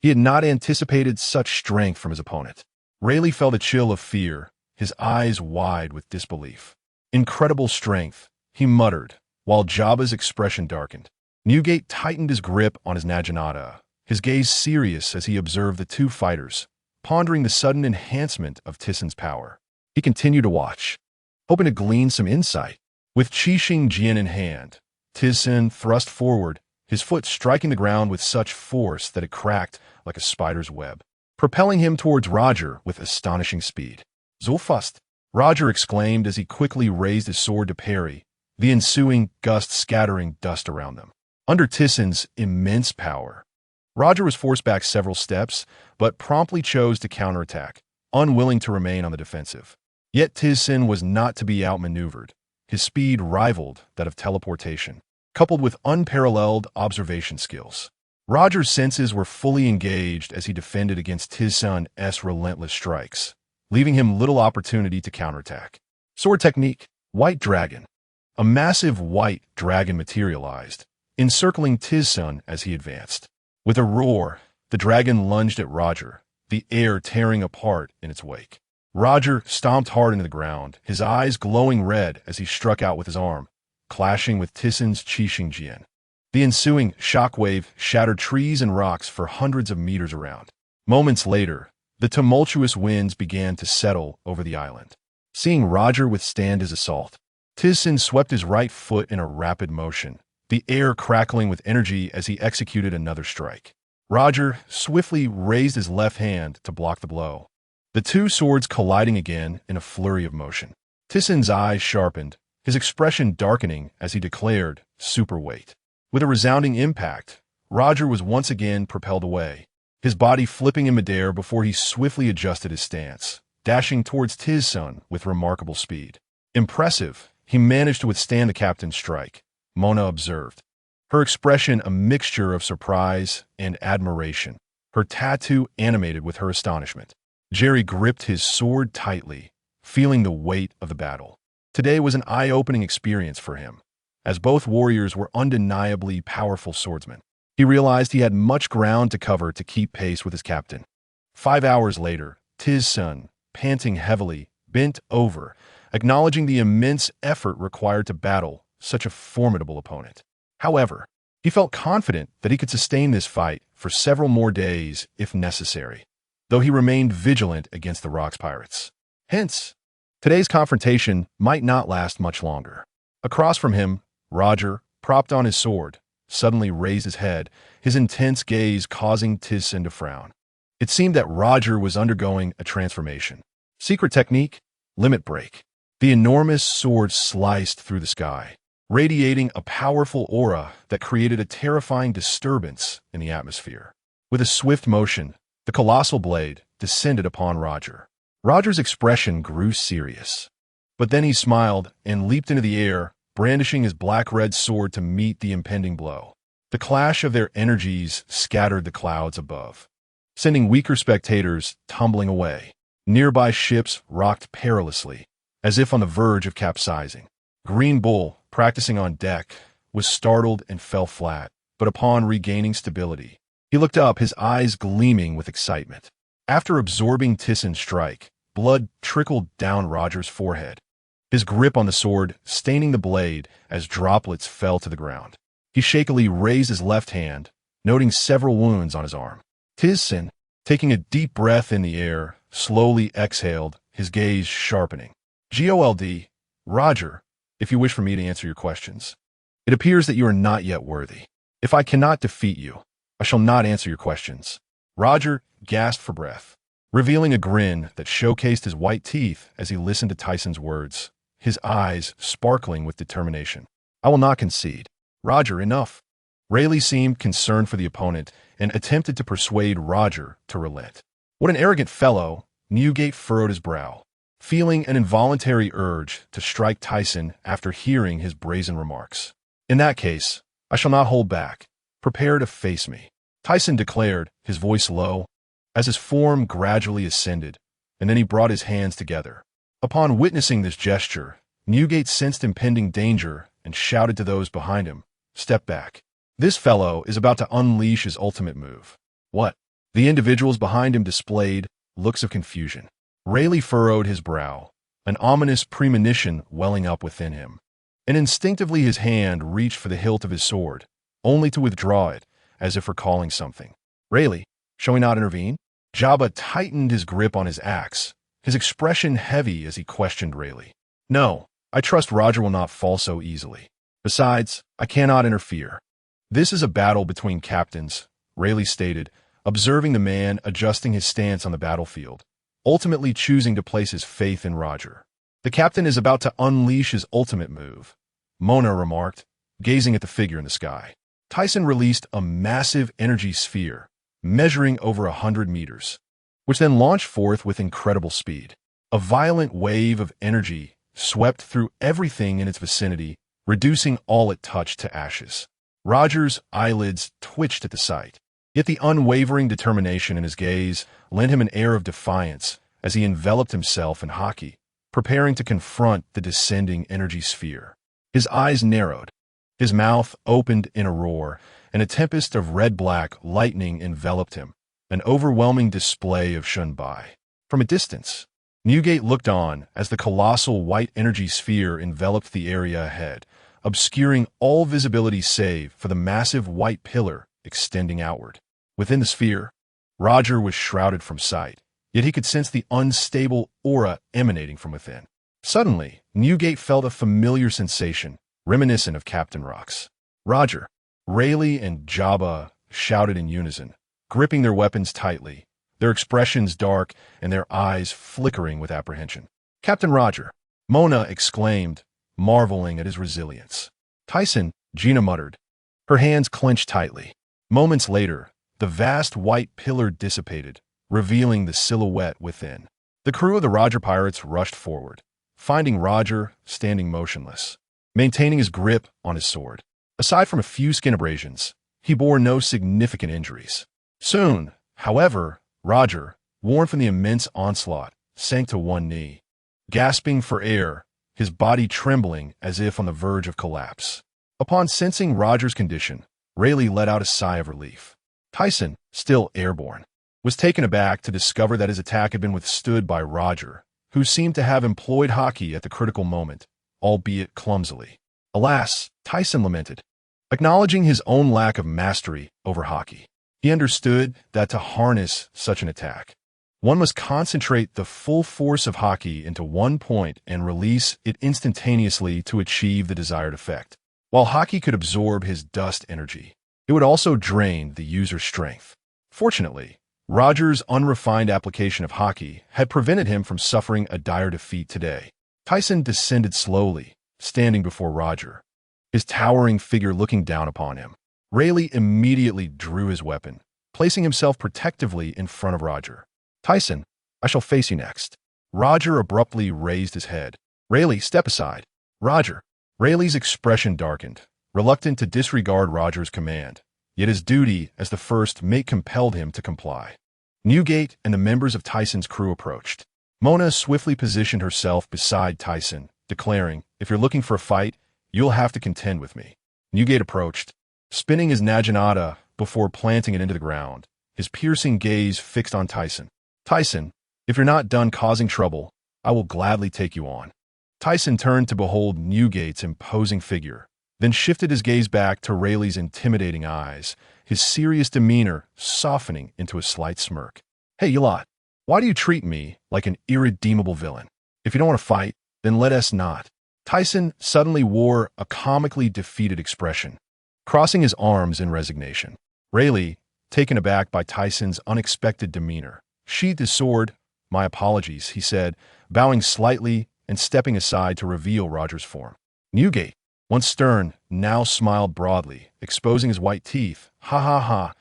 He had not anticipated such strength from his opponent. Rayleigh felt a chill of fear, his eyes wide with disbelief. Incredible strength, he muttered, while Jabba's expression darkened. Newgate tightened his grip on his Naginata, his gaze serious as he observed the two fighters, pondering the sudden enhancement of Tyson's power. He continued to watch, hoping to glean some insight. With Qixing Jian in hand, Tyson thrust forward, his foot striking the ground with such force that it cracked like a spider's web, propelling him towards Roger with astonishing speed. Zulfust! Roger exclaimed as he quickly raised his sword to parry, the ensuing gust scattering dust around them. Under Tyson's immense power, Roger was forced back several steps, but promptly chose to counterattack, unwilling to remain on the defensive. Yet Tyson was not to be outmaneuvered. His speed rivaled that of teleportation, coupled with unparalleled observation skills. Roger's senses were fully engaged as he defended against Tyson's relentless strikes, leaving him little opportunity to counterattack. Sword technique, White Dragon. A massive white dragon materialized, encircling Tyson as he advanced. With a roar, the dragon lunged at Roger, the air tearing apart in its wake. Roger stomped hard into the ground, his eyes glowing red as he struck out with his arm, clashing with Tyson's Qixing Jian. The ensuing shockwave shattered trees and rocks for hundreds of meters around. Moments later, the tumultuous winds began to settle over the island. Seeing Roger withstand his assault, Tyson swept his right foot in a rapid motion, the air crackling with energy as he executed another strike. Roger swiftly raised his left hand to block the blow, the two swords colliding again in a flurry of motion. Tyson's eyes sharpened, his expression darkening as he declared, "Superweight." With a resounding impact, Roger was once again propelled away, his body flipping in midair before he swiftly adjusted his stance, dashing towards Tyson with remarkable speed. Impressive, he managed to withstand the captain's strike, Mona observed, her expression a mixture of surprise and admiration, her tattoo animated with her astonishment. Jerry gripped his sword tightly, feeling the weight of the battle. Today was an eye-opening experience for him, as both warriors were undeniably powerful swordsmen. He realized he had much ground to cover to keep pace with his captain. 5 hours later, Tyson, panting heavily, bent over, acknowledging the immense effort required to battle such a formidable opponent. However, he felt confident that he could sustain this fight for several more days if necessary, though he remained vigilant against the Rocks pirates. Hence, today's confrontation might not last much longer. Across from him, Roger, propped on his sword, suddenly raised his head, his intense gaze causing Tyson to frown. It seemed that Roger was undergoing a transformation. Secret technique, limit break. The enormous sword sliced through the sky, radiating a powerful aura that created a terrifying disturbance in the atmosphere. With a swift motion, the colossal blade descended upon Roger. Roger's expression grew serious, but then he smiled and leaped into the air, brandishing his black-red sword to meet the impending blow. The clash of their energies scattered the clouds above, sending weaker spectators tumbling away. Nearby ships rocked perilously, as if on the verge of capsizing. Green Bull, practicing on deck, was startled and fell flat, but upon regaining stability, he looked up, his eyes gleaming with excitement. After absorbing Tyson's strike, blood trickled down Roger's forehead, his grip on the sword staining the blade as droplets fell to the ground. He shakily raised his left hand, noting several wounds on his arm. Tyson, taking a deep breath in the air, slowly exhaled, his gaze sharpening. "Gold, Roger, if you wish for me to answer your questions. It appears that you are not yet worthy. If I cannot defeat you, I shall not answer your questions." Roger gasped for breath, revealing a grin that showcased his white teeth as he listened to Tyson's words, his eyes sparkling with determination. "I will not concede." "Roger, enough." Rayleigh seemed concerned for the opponent and attempted to persuade Roger to relent. "What an arrogant fellow!" Newgate furrowed his brow, feeling an involuntary urge to strike Tyson after hearing his brazen remarks. "In that case, I shall not hold back. Prepare to face me," Tyson declared, his voice low, as his form gradually ascended, and then he brought his hands together. Upon witnessing this gesture, Newgate sensed impending danger and shouted to those behind him, "Step back. This fellow is about to unleash his ultimate move." "What?" The individuals behind him displayed looks of confusion. Rayleigh furrowed his brow, an ominous premonition welling up within him, and instinctively his hand reached for the hilt of his sword, only to withdraw it, as if recalling something. "Rayleigh, shall we not intervene?" Jabba tightened his grip on his axe, his expression heavy as he questioned Rayleigh. "No, I trust Roger will not fall so easily. Besides, I cannot interfere. This is a battle between captains," Rayleigh stated, observing the man adjusting his stance on the battlefield, ultimately choosing to place his faith in Roger. "The captain is about to unleash his ultimate move," Mona remarked, gazing at the figure in the sky. Tyson released a massive energy sphere, measuring over 100 meters, which then launched forth with incredible speed. A violent wave of energy swept through everything in its vicinity, reducing all it touched to ashes. Roger's eyelids twitched at the sight, yet the unwavering determination in his gaze lent him an air of defiance as he enveloped himself in Haki, preparing to confront the descending energy sphere. His eyes narrowed, his mouth opened in a roar, and a tempest of red-black lightning enveloped him, an overwhelming display of Shunbai. From a distance, Newgate looked on as the colossal white energy sphere enveloped the area ahead, obscuring all visibility save for the massive white pillar extending outward. Within the sphere, Roger was shrouded from sight, yet he could sense the unstable aura emanating from within. Suddenly, Newgate felt a familiar sensation, reminiscent of Captain Rock's. "Roger!" Rayleigh and Jabba shouted in unison, gripping their weapons tightly, their expressions dark and their eyes flickering with apprehension. "Captain Roger," Mona exclaimed, marveling at his resilience. "Tyson," Gina muttered. Her hands clenched tightly. Moments later, the vast white pillar dissipated, revealing the silhouette within. The crew of the Roger pirates rushed forward, finding Roger standing motionless, maintaining his grip on his sword. Aside from a few skin abrasions, he bore no significant injuries. Soon, however, Roger, worn from the immense onslaught, sank to one knee, gasping for air, his body trembling as if on the verge of collapse. Upon sensing Roger's condition, Rayleigh let out a sigh of relief. Tyson, still airborne, was taken aback to discover that his attack had been withstood by Roger, who seemed to have employed Haki at the critical moment, albeit clumsily. Alas, Tyson lamented, acknowledging his own lack of mastery over Haki. He understood that to harness such an attack, one must concentrate the full force of Haki into one point and release it instantaneously to achieve the desired effect. While Haki could absorb his dust energy, it would also drain the user's strength. Fortunately, Roger's unrefined application of Haki had prevented him from suffering a dire defeat today. Tyson descended slowly, standing before Roger, his towering figure looking down upon him. Rayleigh immediately drew his weapon, placing himself protectively in front of Roger. "Tyson, I shall face you next." Roger abruptly raised his head. "Rayleigh, step aside." "Roger." Rayleigh's expression darkened, reluctant to disregard Roger's command, yet his duty as the first mate compelled him to comply. Newgate and the members of Tyson's crew approached. Mona swiftly positioned herself beside Tyson, declaring, "If you're looking for a fight, you'll have to contend with me." Newgate approached, spinning his naginata before planting it into the ground, his piercing gaze fixed on Tyson. "Tyson, if you're not done causing trouble, I will gladly take you on." Tyson turned to behold Newgate's imposing figure, then shifted his gaze back to Rayleigh's intimidating eyes, his serious demeanor softening into a slight smirk. "Hey, you lot, why do you treat me like an irredeemable villain? If you don't want to fight, then let us not." Tyson suddenly wore a comically defeated expression, crossing his arms in resignation. Rayleigh, taken aback by Tyson's unexpected demeanor, sheathed his sword. "My apologies," he said, bowing slightly and stepping aside to reveal Roger's form. Newgate, once stern, now smiled broadly, exposing his white teeth. "Ha ha ha,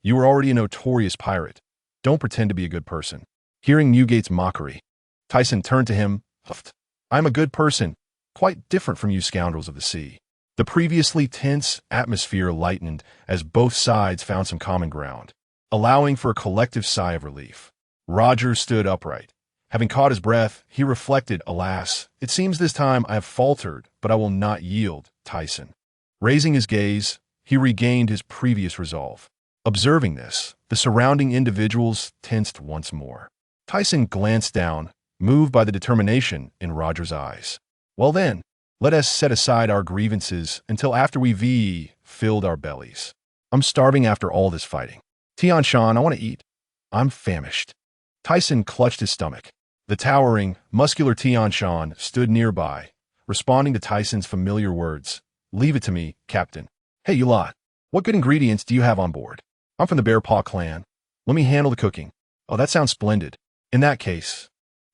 you were already a notorious pirate. Don't pretend to be a good person." Hearing Newgate's mockery, Tyson turned to him, huffed, "I'm a good person, quite different from you scoundrels of the sea." The previously tense atmosphere lightened as both sides found some common ground, allowing for a collective sigh of relief. Roger stood upright. Having caught his breath, he reflected, "Alas, it seems this time I have faltered, but I will not yield, Tyson." Raising his gaze, he regained his previous resolve. Observing this, the surrounding individuals tensed once more. Tyson glanced down, moved by the determination in Roger's eyes. "Well then, let us set aside our grievances until after we've filled our bellies. I'm starving after all this fighting. Tian Shan, I want to eat. I'm famished." Tyson clutched his stomach. The towering, muscular Tian Shan stood nearby, responding to Tyson's familiar words. "Leave it to me, Captain." "Hey, you lot, what good ingredients do you have on board?" "I'm from the Bear Paw clan. Let me handle the cooking." "Oh, that sounds splendid. In that case,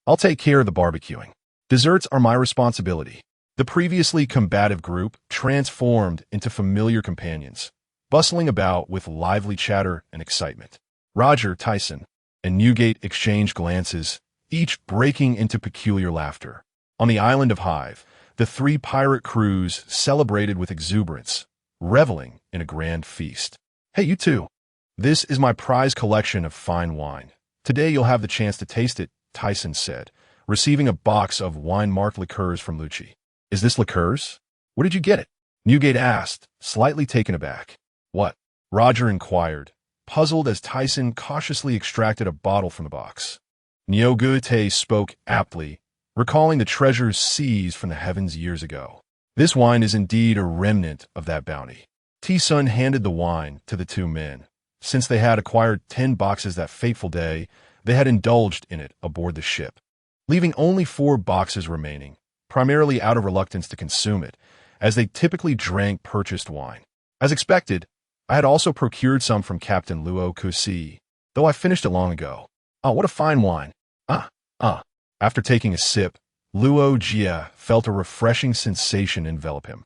I'll take care of the barbecuing. Desserts are my responsibility." The previously combative group transformed into familiar companions, bustling about with lively chatter and excitement. Roger, Tyson, and Newgate exchanged glances, each breaking into peculiar laughter. On the island of Hive, the three pirate crews celebrated with exuberance, reveling in a grand feast. "Hey, you two. This is my prize collection of fine wine. Today you'll have the chance to taste it," Tyson said, receiving a box of wine-marked liqueurs from Lucci. "Is this liqueurs? Where did you get it?" Newgate asked, slightly taken aback. "What?" Roger inquired, puzzled as Tyson cautiously extracted a bottle from the box. Nyoguite spoke aptly, recalling the treasures seized from the heavens years ago. "This wine is indeed a remnant of that bounty." T-Sun handed the wine to the two men. Since they had acquired 10 boxes that fateful day, they had indulged in it aboard the ship, leaving only 4 boxes remaining, primarily out of reluctance to consume it, as they typically drank purchased wine. As expected, I had also procured some from Captain Luo Kusi, though I finished it long ago. Ah, what a fine wine. Ah. After taking a sip, Luo Jia felt a refreshing sensation envelop him.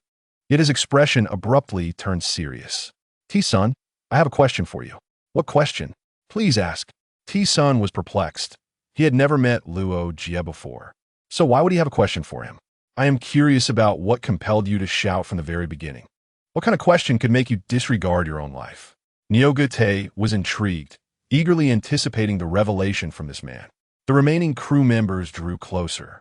Yet his expression abruptly turned serious. T-Sun, I have a question for you. What question? Please ask. T-Sun was perplexed. He had never met Luo Jia before. So why would he have a question for him? I am curious about what compelled you to shout from the very beginning. What kind of question could make you disregard your own life? Niogute was intrigued, eagerly anticipating the revelation from this man. The remaining crew members drew closer,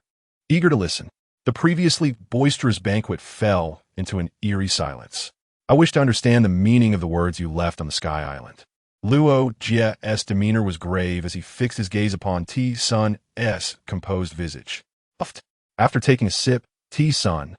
eager to listen. The previously boisterous banquet fell into an eerie silence. I wish to understand the meaning of the words you left on the Sky Island. Luo Jia's demeanor was grave as he fixed his gaze upon T-Sun's composed visage. After taking a sip, T-Sun,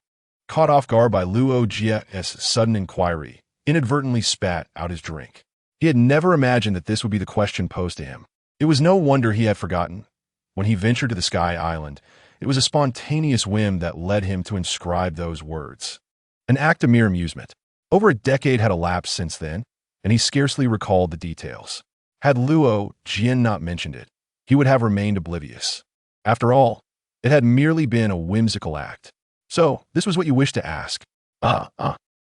caught off guard by Luo Jia's sudden inquiry, inadvertently spat out his drink. He had never imagined that this would be the question posed to him. It was no wonder he had forgotten. When he ventured to the Sky Island, it was a spontaneous whim that led him to inscribe those words. An act of mere amusement. Over a decade had elapsed since then, and he scarcely recalled the details. Had Luo Jian not mentioned it, he would have remained oblivious. After all, it had merely been a whimsical act. So, this was what you wished to ask.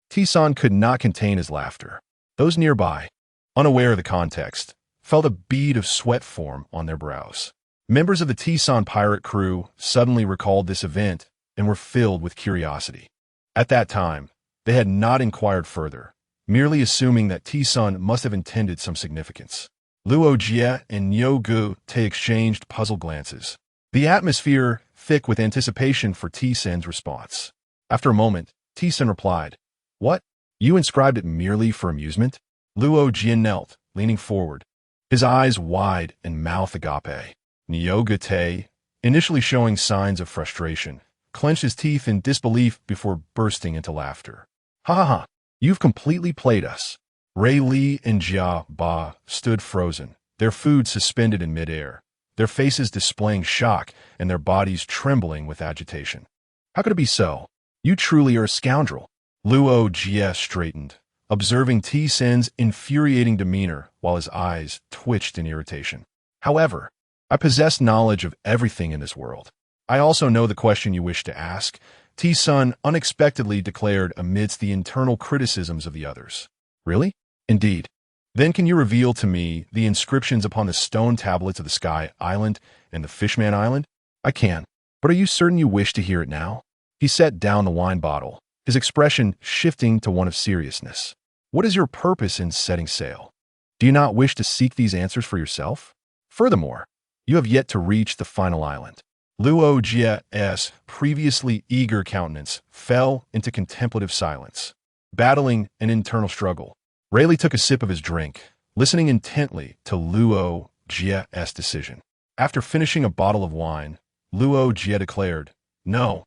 T-Sun could not contain his laughter. Those nearby, unaware of the context, felt a bead of sweat form on their brows. Members of the T-Sun pirate crew suddenly recalled this event and were filled with curiosity. At that time, they had not inquired further, merely assuming that T-Sun must have intended some significance. Luo Jia and Nyogu Te exchanged puzzled glances, the atmosphere thick with anticipation for T-Sun's response. After a moment, T-Sun replied, "What? You inscribed it merely for amusement?" Luo Jia knelt, leaning forward, his eyes wide and mouth agape. Nyogu Te, initially showing signs of frustration, clenched his teeth in disbelief before bursting into laughter. Ha! You've completely played us. Ray Li and Jia Ba stood frozen, their food suspended in midair, their faces displaying shock and their bodies trembling with agitation. How could it be so? You truly are a scoundrel. Luo Jia straightened, observing T-Sun's infuriating demeanor while his eyes twitched in irritation. However, I possess knowledge of everything in this world. I also know the question you wish to ask, T-Sun unexpectedly declared amidst the internal criticisms of the others. Really? Indeed. Then can you reveal to me the inscriptions upon the stone tablets of the Sky Island and the Fishman Island? I can, but are you certain you wish to hear it now? He set down the wine bottle, his expression shifting to one of seriousness. What is your purpose in setting sail? Do you not wish to seek these answers for yourself? Furthermore, you have yet to reach the final island. Luo Jia's previously eager countenance fell into contemplative silence, battling an internal struggle. Rayleigh took a sip of his drink, listening intently to Luo Jia's decision. After finishing a bottle of wine, Luo Jia declared, "No,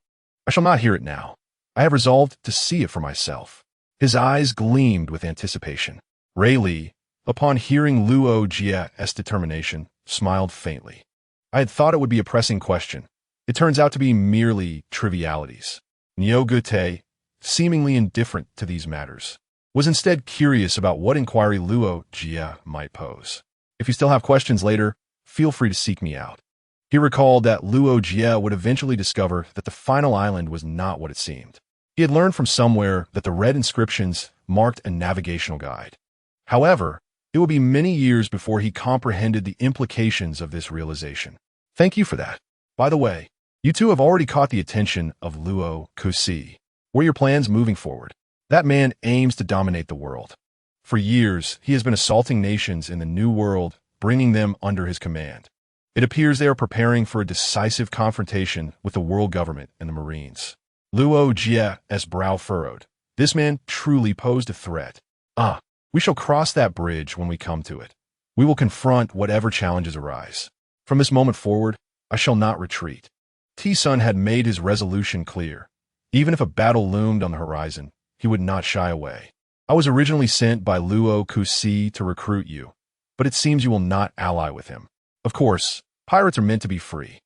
I shall not hear it now. I have resolved to see it for myself." His eyes gleamed with anticipation. Rayleigh, upon hearing Luo Jia's determination, smiled faintly. I had thought it would be a pressing question. It turns out to be merely trivialities. Nyogu Te, seemingly indifferent to these matters, was instead curious about what inquiry Luo Jia might pose. If you still have questions later, feel free to seek me out. He recalled that Luo Jia would eventually discover that the final island was not what it seemed. He had learned from somewhere that the red inscriptions marked a navigational guide. However, it would be many years before he comprehended the implications of this realization. Thank you for that. By the way, you two have already caught the attention of Luo Kusi. What are your plans moving forward? That man aims to dominate the world. For years, he has been assaulting nations in the New World, bringing them under his command. It appears they are preparing for a decisive confrontation with the world government and the Marines. Luo Jia's brow furrowed. This man truly posed a threat. We shall cross that bridge when we come to it. We will confront whatever challenges arise. From this moment forward, I shall not retreat. T-Sun had made his resolution clear. Even if a battle loomed on the horizon, he would not shy away. I was originally sent by Luo Kusi to recruit you, but it seems you will not ally with him. Of course, pirates are meant to be free.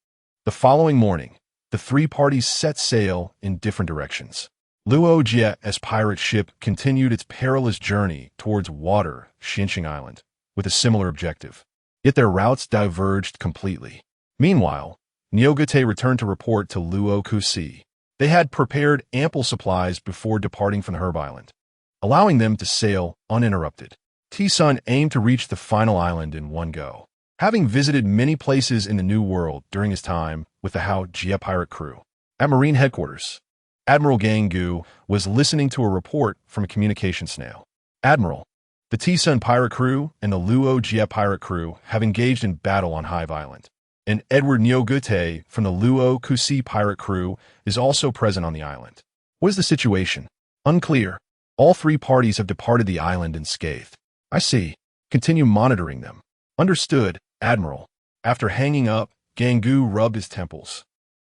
The following morning, the three parties set sail in different directions. Luo Jia's pirate ship continued its perilous journey towards water Xinqing Island with a similar objective. Yet their routes diverged completely. Meanwhile, Niogute returned to report to Luo Kusi. They had prepared ample supplies before departing from the Herb Island, allowing them to sail uninterrupted. T-Sun aimed to reach the final island in one go. Having visited many places in the New World during his time with the Hao Jia pirate crew. At Marine headquarters, Admiral Gang Gu was listening to a report from a communication snail. Admiral, the T-Sun pirate crew and the Luo Jia pirate crew have engaged in battle on Hive Island, and Edward Niogute from the Luo Kusi pirate crew is also present on the island. What is the situation? Unclear. All three parties have departed the island unscathed. I see. Continue monitoring them. Understood, Admiral. After hanging up, Gangu rubbed his temples,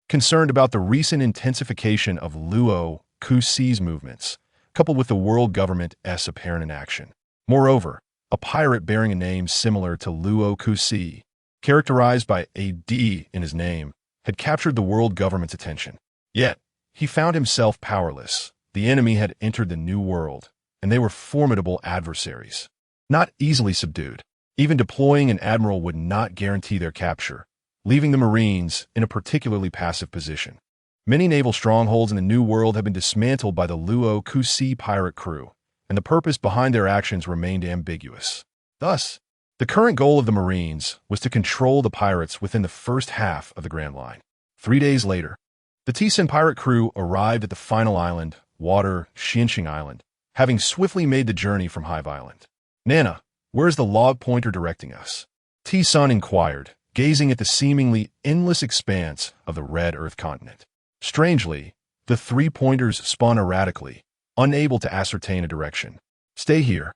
concerned about the recent intensification of Luo Kusi's movements, coupled with the world government's apparent inaction. Moreover, a pirate bearing a name similar to Luo Kusi, characterized by a D in his name, had captured the world government's attention. Yet, he found himself powerless. The enemy had entered the New World, and they were formidable adversaries, not easily subdued. Even deploying an admiral would not guarantee their capture, leaving the Marines in a particularly passive position. Many naval strongholds in the New World have been dismantled by the Luo Kusi pirate crew, and the purpose behind their actions remained ambiguous. Thus, the current goal of the Marines was to control the pirates within the first half of the Grand Line. 3 days later, the T-Sun pirate crew arrived at the final island, Water Xinqing Island, having swiftly made the journey from Hive Island. Nana, where is the log pointer directing us? T-Sun inquired, gazing at the seemingly endless expanse of the red Earth continent. Strangely, the 3 pointers spun erratically, unable to ascertain a direction. Stay here.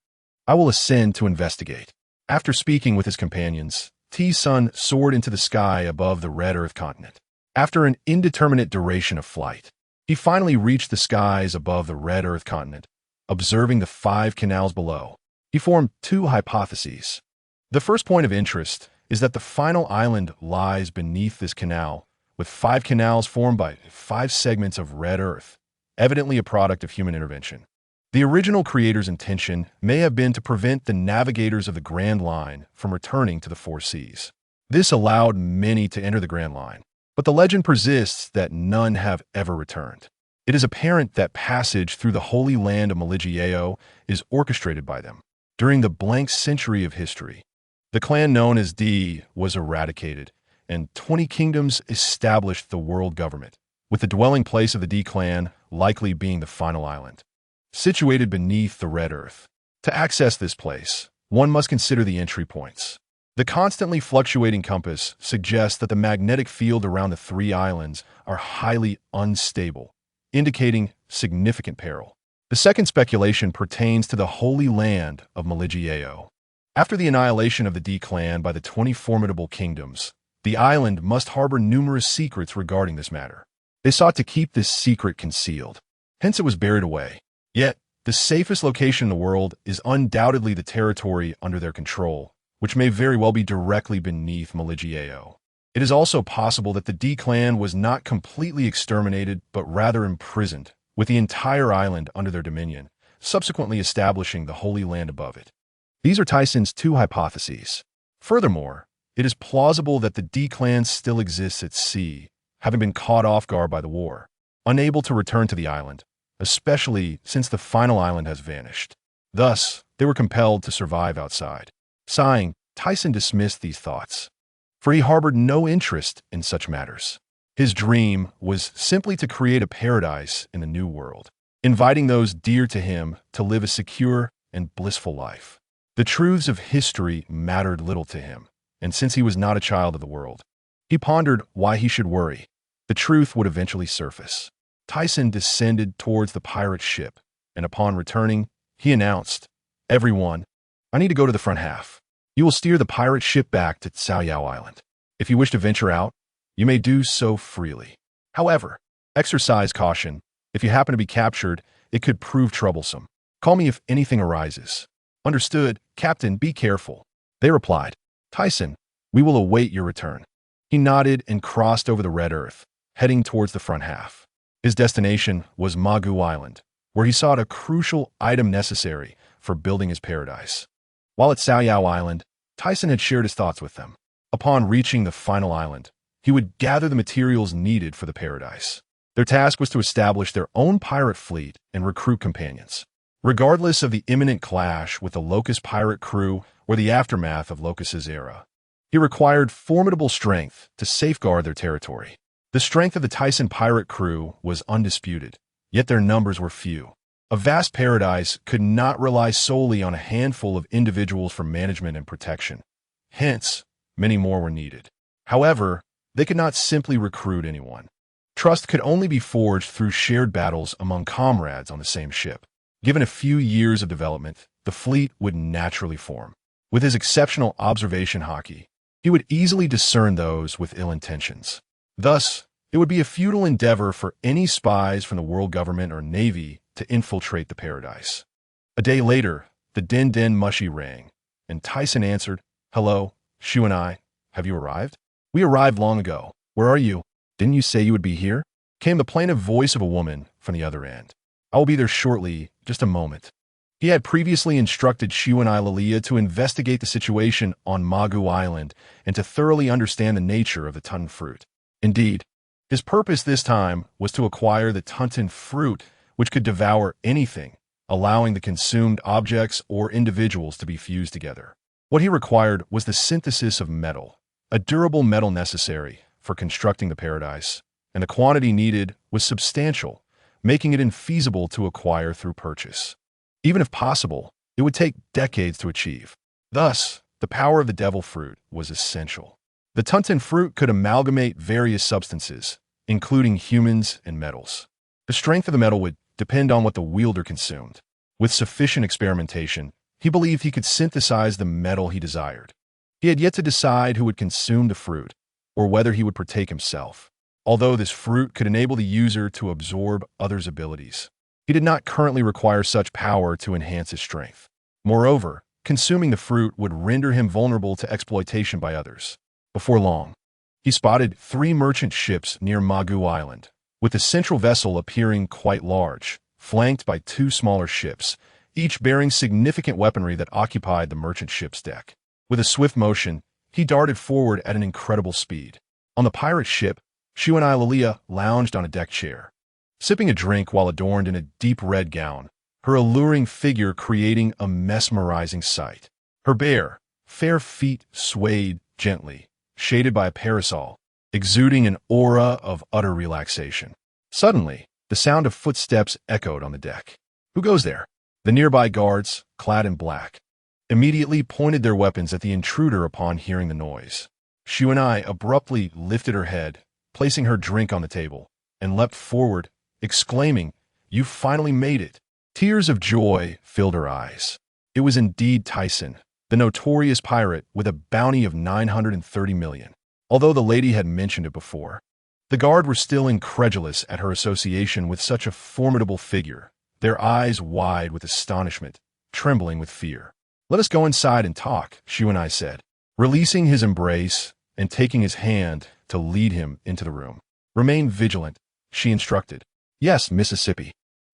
I will ascend to investigate. After speaking with his companions, T-Sun soared into the sky above the red Earth continent. After an indeterminate duration of flight, he finally reached the skies above the red Earth continent, observing the 5 canals below. He formed 2 hypotheses. The first point of interest is that the final island lies beneath this canal, with 5 canals formed by 5 segments of red Earth, evidently a product of human intervention. The original creator's intention may have been to prevent the navigators of the Grand Line from returning to the 4 seas. This allowed many to enter the Grand Line, but the legend persists that none have ever returned. It is apparent that passage through the Holy Land of Maligieo is orchestrated by them. During the blank century of history, the clan known as D was eradicated, and 20 kingdoms established the world government, with the dwelling place of the D clan likely being the final island, situated beneath the red Earth. To access this place, one must consider the entry points. The constantly fluctuating compass suggests that the magnetic field around the 3 islands are highly unstable, indicating significant peril. The second speculation pertains to the Holy Land of Maligieo. After the annihilation of the D clan by the 20 formidable kingdoms, the island must harbor numerous secrets regarding this matter. They sought to keep this secret concealed, hence it was buried away. Yet, the safest location in the world is undoubtedly the territory under their control, which may very well be directly beneath Maligieo. It is also possible that the D clan was not completely exterminated, but rather imprisoned, with the entire island under their dominion, subsequently establishing the Holy Land above it. These are Tyson's 2 hypotheses. Furthermore, it is plausible that the D clan still exists at sea, having been caught off guard by the war, unable to return to the island, especially since the final island has vanished. Thus, they were compelled to survive outside. Sighing, Tyson dismissed these thoughts, for he harbored no interest in such matters. His dream was simply to create a paradise in the New World, inviting those dear to him to live a secure and blissful life. The truths of history mattered little to him, and since he was not a child of the world, he pondered why he should worry. The truth would eventually surface. Tyson descended towards the pirate ship, and upon returning, he announced, "Everyone, I need to go to the front half. You will steer the pirate ship back to Caoyao Island. If you wish to venture out, you may do so freely. However, exercise caution. If you happen to be captured, it could prove troublesome. Call me if anything arises." "Understood, Captain, be careful." They replied, "Tyson, we will await your return." He nodded and crossed over the red Earth, heading towards the front half. His destination was Magu Island, where he sought a crucial item necessary for building his paradise. While at Saoyao Island, Tyson had shared his thoughts with them. Upon reaching the final island, he would gather the materials needed for the paradise. Their task was to establish their own pirate fleet and recruit companions. Regardless of the imminent clash with the Locust pirate crew or the aftermath of Locust's era, he required formidable strength to safeguard their territory. The strength of the Tyson pirate crew was undisputed, yet their numbers were few. A vast paradise could not rely solely on a handful of individuals for management and protection. Hence, many more were needed. However, they could not simply recruit anyone. Trust could only be forged through shared battles among comrades on the same ship. Given a few years of development, the fleet would naturally form. With his exceptional observation Haki, he would easily discern those with ill intentions. Thus, it would be a futile endeavor for any spies from the world government or navy to infiltrate the paradise. A day later, the din din mushy rang, and Tyson answered, "Hello, Shu and I. Have you arrived?" "We arrived long ago. Where are you? Didn't you say you would be here?" Came the plaintive voice of a woman from the other end. "I will be there shortly, just a moment." He had previously instructed Shu and Ilalia to investigate the situation on Magu Island and to thoroughly understand the nature of the Tunten fruit. Indeed, his purpose this time was to acquire the Tunten fruit, which could devour anything, allowing the consumed objects or individuals to be fused together. What he required was the synthesis of metal, a durable metal necessary for constructing the paradise, and the quantity needed was substantial, making it infeasible to acquire through purchase. Even if possible, it would take decades to achieve. Thus, the power of the devil fruit was essential. The Tunten fruit could amalgamate various substances, including humans and metals. The strength of the metal would depend on what the wielder consumed. With sufficient experimentation, he believed he could synthesize the metal he desired. He had yet to decide who would consume the fruit, or whether he would partake himself. Although this fruit could enable the user to absorb others' abilities, he did not currently require such power to enhance his strength. Moreover, consuming the fruit would render him vulnerable to exploitation by others. Before long, he spotted 3 merchant ships near Magu Island, with the central vessel appearing quite large, flanked by 2 smaller ships, each bearing significant weaponry that occupied the merchant ship's deck. With a swift motion, he darted forward at an incredible speed. On the pirate ship, Shu and Ilalia lounged on a deck chair, sipping a drink while adorned in a deep red gown, her alluring figure creating a mesmerizing sight. Her bare, fair feet swayed gently, shaded by a parasol, exuding an aura of utter relaxation. Suddenly, the sound of footsteps echoed on the deck. "Who goes there?" The nearby guards, clad in black, immediately pointed their weapons at the intruder upon hearing the noise. Shu and I abruptly lifted her head, placing her drink on the table, and leapt forward, exclaiming, "You finally made it!" Tears of joy filled her eyes. It was indeed Tyson, the notorious pirate with a bounty of 930 million. Although the lady had mentioned it before, the guard were still incredulous at her association with such a formidable figure, their eyes wide with astonishment, trembling with fear. "Let us go inside and talk," Shu and I said, releasing his embrace and taking his hand to lead him into the room. "Remain vigilant," she instructed. "Yes, Mississippi."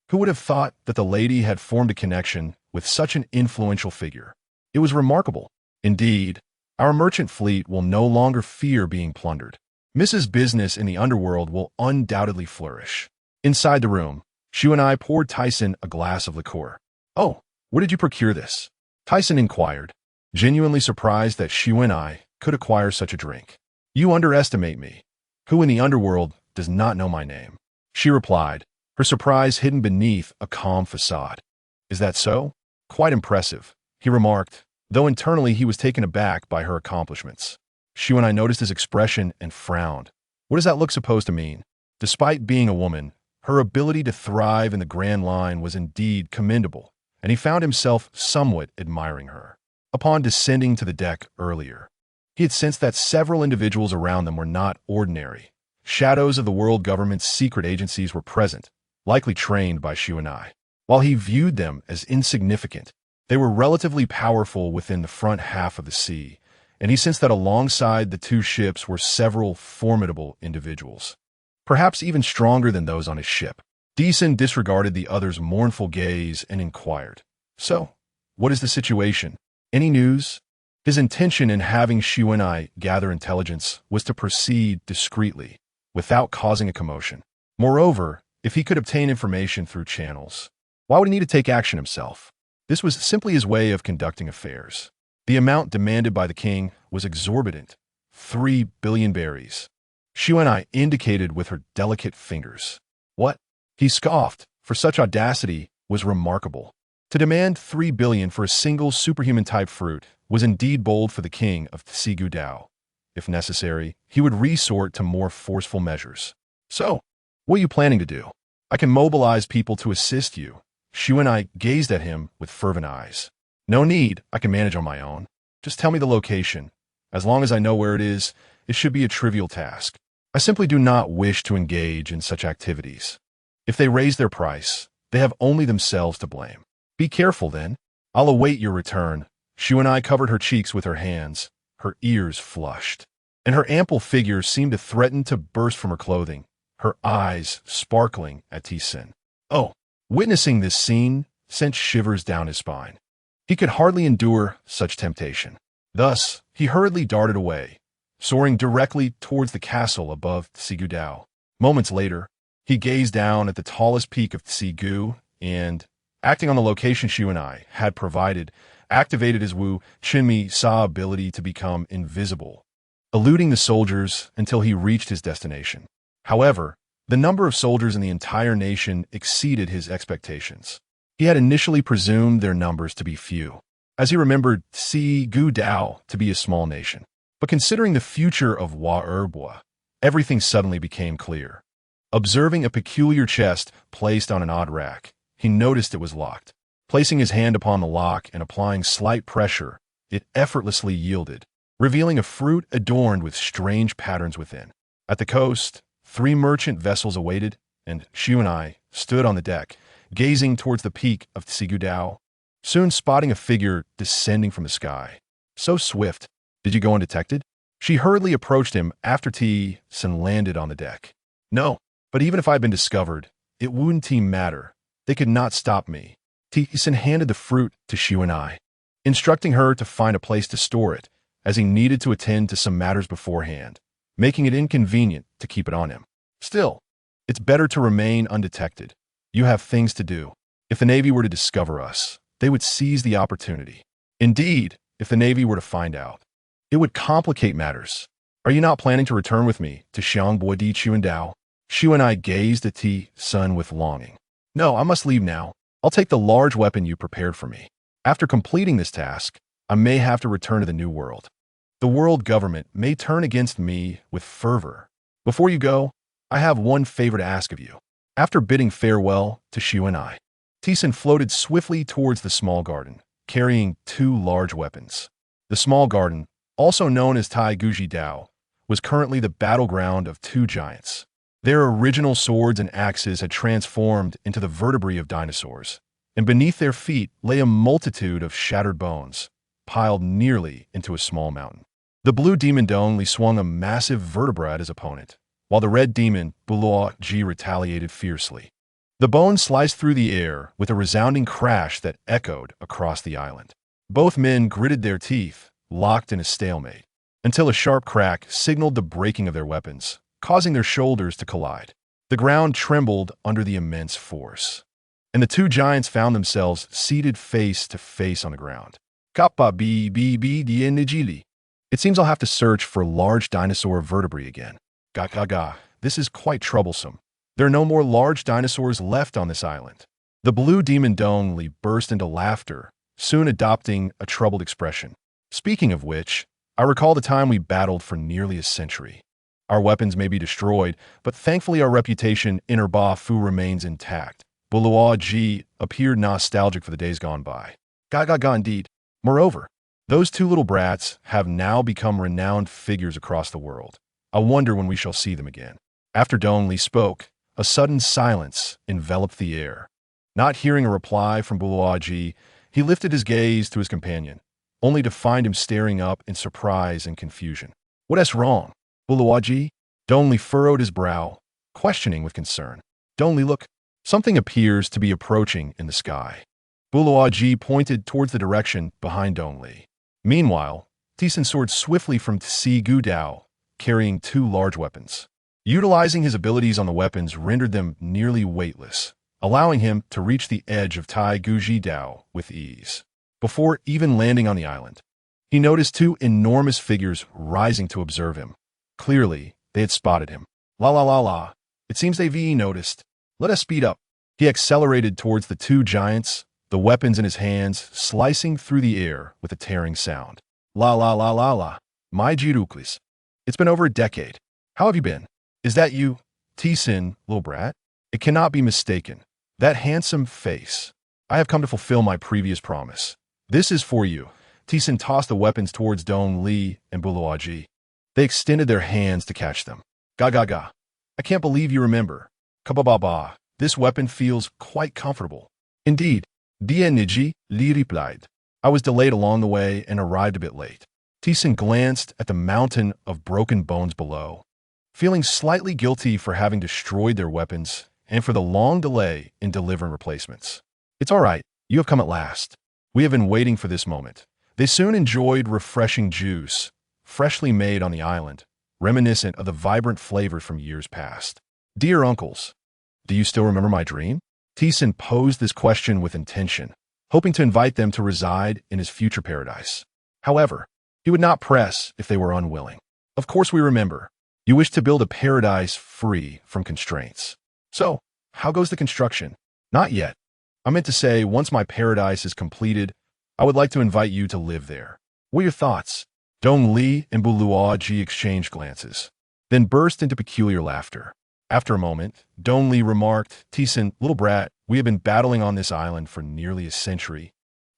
Who would have thought that the lady had formed a connection with such an influential figure? It was remarkable. Indeed, our merchant fleet will no longer fear being plundered. Mrs. Business in the underworld will undoubtedly flourish. Inside the room, Shu and I poured Tyson a glass of liqueur. "Oh, where did you procure this?" Tyson inquired, genuinely surprised that Shu and I could acquire such a drink. "You underestimate me. Who in the underworld does not know my name?" She replied, her surprise hidden beneath a calm facade. "Is that so? Quite impressive," he remarked, though internally he was taken aback by her accomplishments. Shu and I noticed his expression and frowned. What does that look supposed to mean? Despite being a woman, her ability to thrive in the grand line was indeed commendable, and he found himself somewhat admiring her. Upon descending to the deck earlier, he had sensed that several individuals around them were not ordinary. Shadows of the world government's secret agencies were present, likely trained by Shu and I. While he viewed them as insignificant, they were relatively powerful within the front half of the sea, and he sensed that alongside the 2 ships were several formidable individuals. perhaps even stronger than those on his ship. Deason disregarded the other's mournful gaze and inquired, "So, what is the situation? Any news?" His intention in having Xiuanai gather intelligence was to proceed discreetly, without causing a commotion. Moreover, if he could obtain information through channels, why would he need to take action himself? This was simply his way of conducting affairs. The amount demanded by the king was exorbitant, 3 billion berries. Xiuanai indicated with her delicate fingers. What? He scoffed, for such audacity was remarkable. To demand 3 billion for a single superhuman-type fruit was indeed bold for the king of Tsigu Dao. If necessary, he would resort to more forceful measures. "So, what are you planning to do? I can mobilize people to assist you." Xiuanai gazed at him with fervent eyes. "No need, I can manage on my own. Just tell me the location. As long as I know where it is, it should be a trivial task. I simply do not wish to engage in such activities. If they raise their price, they have only themselves to blame. Be careful, then. I'll await your return." Xiuanai covered her cheeks with her hands, her ears flushed, and her ample figure seemed to threaten to burst from her clothing, her eyes sparkling at Deason. Oh, witnessing this scene sent shivers down his spine. He could hardly endure such temptation. Thus, he hurriedly darted away, soaring directly towards the castle above Tsigu Dao. Moments later, he gazed down at the tallest peak of Tsigu and, acting on the location Xiuanai had provided, activated his Wu Chinmi Sa ability to become invisible, eluding the soldiers until he reached his destination. However, the number of soldiers in the entire nation exceeded his expectations. He had initially presumed their numbers to be few, as he remembered Tsigu Dao to be a small nation. But considering the future of Wa'erbwa, everything suddenly became clear. Observing a peculiar chest placed on an odd rack, he noticed it was locked. Placing his hand upon the lock and applying slight pressure, it effortlessly yielded, revealing a fruit adorned with strange patterns within. At the coast, 3 merchant vessels awaited, and Xiuanai stood on the deck, gazing towards the peak of Tsigu Dao, soon spotting a figure descending from the sky. So swift, did you go undetected? She hurriedly approached him after Deason landed on the deck. "No, but even if I had been discovered, it wouldn't matter. They could not stop me." Deason handed the fruit to Xiuanai, instructing her to find a place to store it, as he needed to attend to some matters beforehand, making it inconvenient to keep it on him. "Still, it's better to remain undetected. You have things to do. If the Navy were to discover us, they would seize the opportunity. Indeed, if the Navy were to find out, it would complicate matters. Are you not planning to return with me to Xiangbo Di Chuandao?" Xiuanai gazed at Deason with longing. "No, I must leave now. I'll take the large weapon you prepared for me. After completing this task, I may have to return to the New World. The world government may turn against me with fervor. Before you go, I have one favor to ask of you." After bidding farewell to Xiuanai, Deason floated swiftly towards the small garden, carrying 2 large weapons. The small garden, also known as Tai Guji Dao, was currently the battleground of 2 giants. Their original swords and axes had transformed into the vertebrae of dinosaurs, and beneath their feet lay a multitude of shattered bones, piled nearly into a small mountain. The blue demon Dongli swung a massive vertebra at his opponent, while the red demon Buluo Ji retaliated fiercely. The bones sliced through the air with a resounding crash that echoed across the island. Both men gritted their teeth, locked in a stalemate, until a sharp crack signaled the breaking of their weapons, causing their shoulders to collide. The ground trembled under the immense force, and the 2 giants found themselves seated face to face on the ground. Kappa BBB Dienijili. It seems I'll have to search for large dinosaur vertebrae again. Ga, this is quite troublesome. There are no more large dinosaurs left on this island. The blue demon Dongli burst into laughter, soon adopting a troubled expression. Speaking of which, I recall the time we battled for nearly a century. Our weapons may be destroyed, but thankfully our reputation in Erba Fu remains intact. Buluo Ji appeared nostalgic for the days gone by. Ga indeed. Moreover, those 2 little brats have now become renowned figures across the world. I wonder when we shall see them again. After Dongli spoke, a sudden silence enveloped the air. Not hearing a reply from Buluo Ji, he lifted his gaze to his companion, only to find him staring up in surprise and confusion. "What is wrong, Buluo Ji?" Dongli furrowed his brow, questioning with concern. Dong Li, look. Something appears to be approaching in the sky. Buluaji pointed towards the direction behind Dong Li. Meanwhile, Tisan soared swiftly from Tsi Gu Dao, carrying two large weapons. Utilizing his abilities on the weapons rendered them nearly weightless, allowing him to reach the edge of Tai Guji Dao with ease. Before even landing on the island, he noticed two enormous figures rising to observe him. Clearly, they had spotted him. La la la la. It seems they've noticed. Let us speed up. He accelerated towards the two giants, the weapons in his hands slicing through the air with a tearing sound. La la la la la. My Jiruklis. It's been over a decade. How have you been? Is that you, T-Sin, little brat? It cannot be mistaken. That handsome face. I have come to fulfill my previous promise. This is for you. T-Sin tossed the weapons towards Dong Li and Buluaji. They extended their hands to catch them. Ga ga ga. I can't believe you remember. Kabababa. This weapon feels quite comfortable. Indeed. Dia Niji, Li replied. I was delayed along the way and arrived a bit late. T-Sin glanced at the mountain of broken bones below, feeling slightly guilty for having destroyed their weapons and for the long delay in delivering replacements. It's all right. You have come at last. We have been waiting for this moment. They soon enjoyed refreshing juice, freshly made on the island, reminiscent of the vibrant flavor from years past. Dear uncles, do you still remember my dream? T-Sin posed this question with intention, hoping to invite them to reside in his future paradise. However, he would not press if they were unwilling. Of course we remember. You wish to build a paradise free from constraints. So, how goes the construction? Not yet. I meant to say, once my paradise is completed, I would like to invite you to live there. What are your thoughts? Dong Li and Buluaji exchanged glances, then burst into peculiar laughter. After a moment, Dong Li remarked, T-Sin, little brat, we have been battling on this island for nearly a century,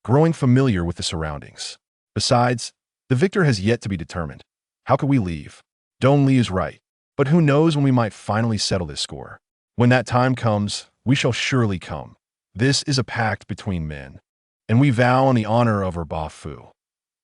growing familiar with the surroundings. Besides, the victor has yet to be determined. How could we leave? Dong Li is right, but who knows when we might finally settle this score. When that time comes, we shall surely come. This is a pact between men, and we vow on the honor of our Ba Fu.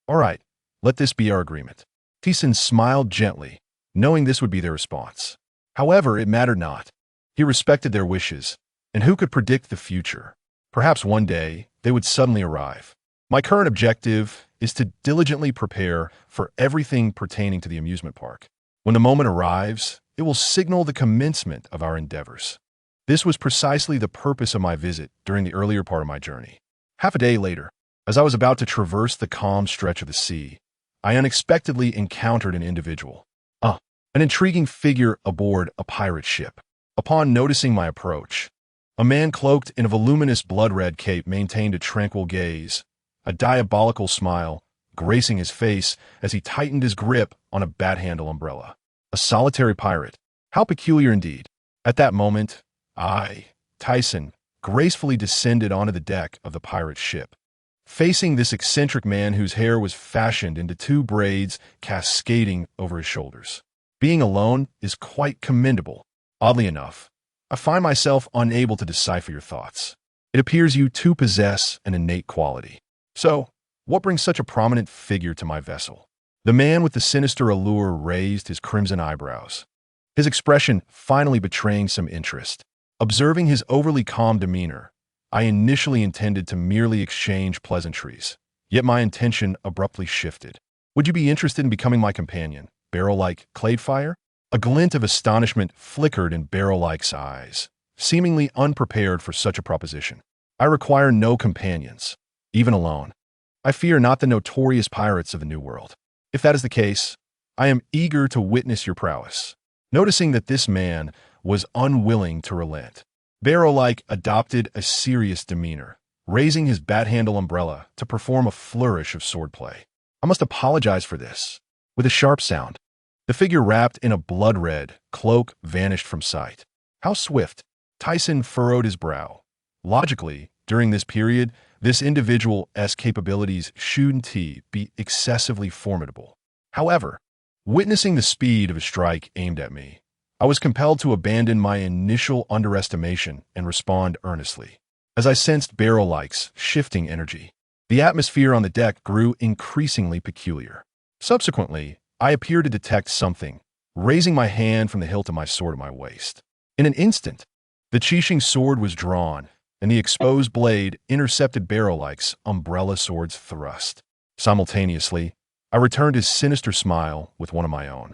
All right, let this be our agreement. T-Sin smiled gently, knowing this would be their response. However, it mattered not. He respected their wishes, and who could predict the future? Perhaps one day, they would suddenly arrive. My current objective is to diligently prepare for everything pertaining to the amusement park. When the moment arrives, it will signal the commencement of our endeavors. This was precisely the purpose of my visit during the earlier part of my journey. Half a day later, as I was about to traverse the calm stretch of the sea, I unexpectedly encountered an individual. An intriguing figure aboard a pirate ship. Upon noticing my approach, a man cloaked in a voluminous blood-red cape maintained a tranquil gaze, a diabolical smile gracing his face as he tightened his grip on a bat-handle umbrella. A solitary pirate. How peculiar indeed. At that moment, I, Tyson, gracefully descended onto the deck of the pirate ship, facing this eccentric man whose hair was fashioned into two braids cascading over his shoulders. Being alone is quite commendable. Oddly enough, I find myself unable to decipher your thoughts. It appears you too possess an innate quality. So, what brings such a prominent figure to my vessel? The man with the sinister allure raised his crimson eyebrows, his expression finally betraying some interest. Observing his overly calm demeanor, I initially intended to merely exchange pleasantries, yet my intention abruptly shifted. Would you be interested in becoming my companion? Barrel-like Cladefire? A glint of astonishment flickered in Barrel-like's eyes, seemingly unprepared for such a proposition. I require no companions, even alone. I fear not the notorious pirates of the New World. If that is the case, I am eager to witness your prowess. Noticing that this man was unwilling to relent, Barrel-like adopted a serious demeanor, raising his bat-handle umbrella to perform a flourish of swordplay. I must apologize for this. With a sharp sound, the figure wrapped in a blood-red cloak vanished from sight. How swift! Tyson furrowed his brow. Logically, during this period, this individual's capabilities shouldn't be excessively formidable. However, witnessing the speed of a strike aimed at me, I was compelled to abandon my initial underestimation and respond earnestly. As I sensed Barrel-like's shifting energy, the atmosphere on the deck grew increasingly peculiar. Subsequently, I appeared to detect something, raising my hand from the hilt of my sword at my waist. In an instant, the Qixing sword was drawn, and the exposed blade intercepted Barrow-like's umbrella sword's thrust. Simultaneously, I returned his sinister smile with one of my own.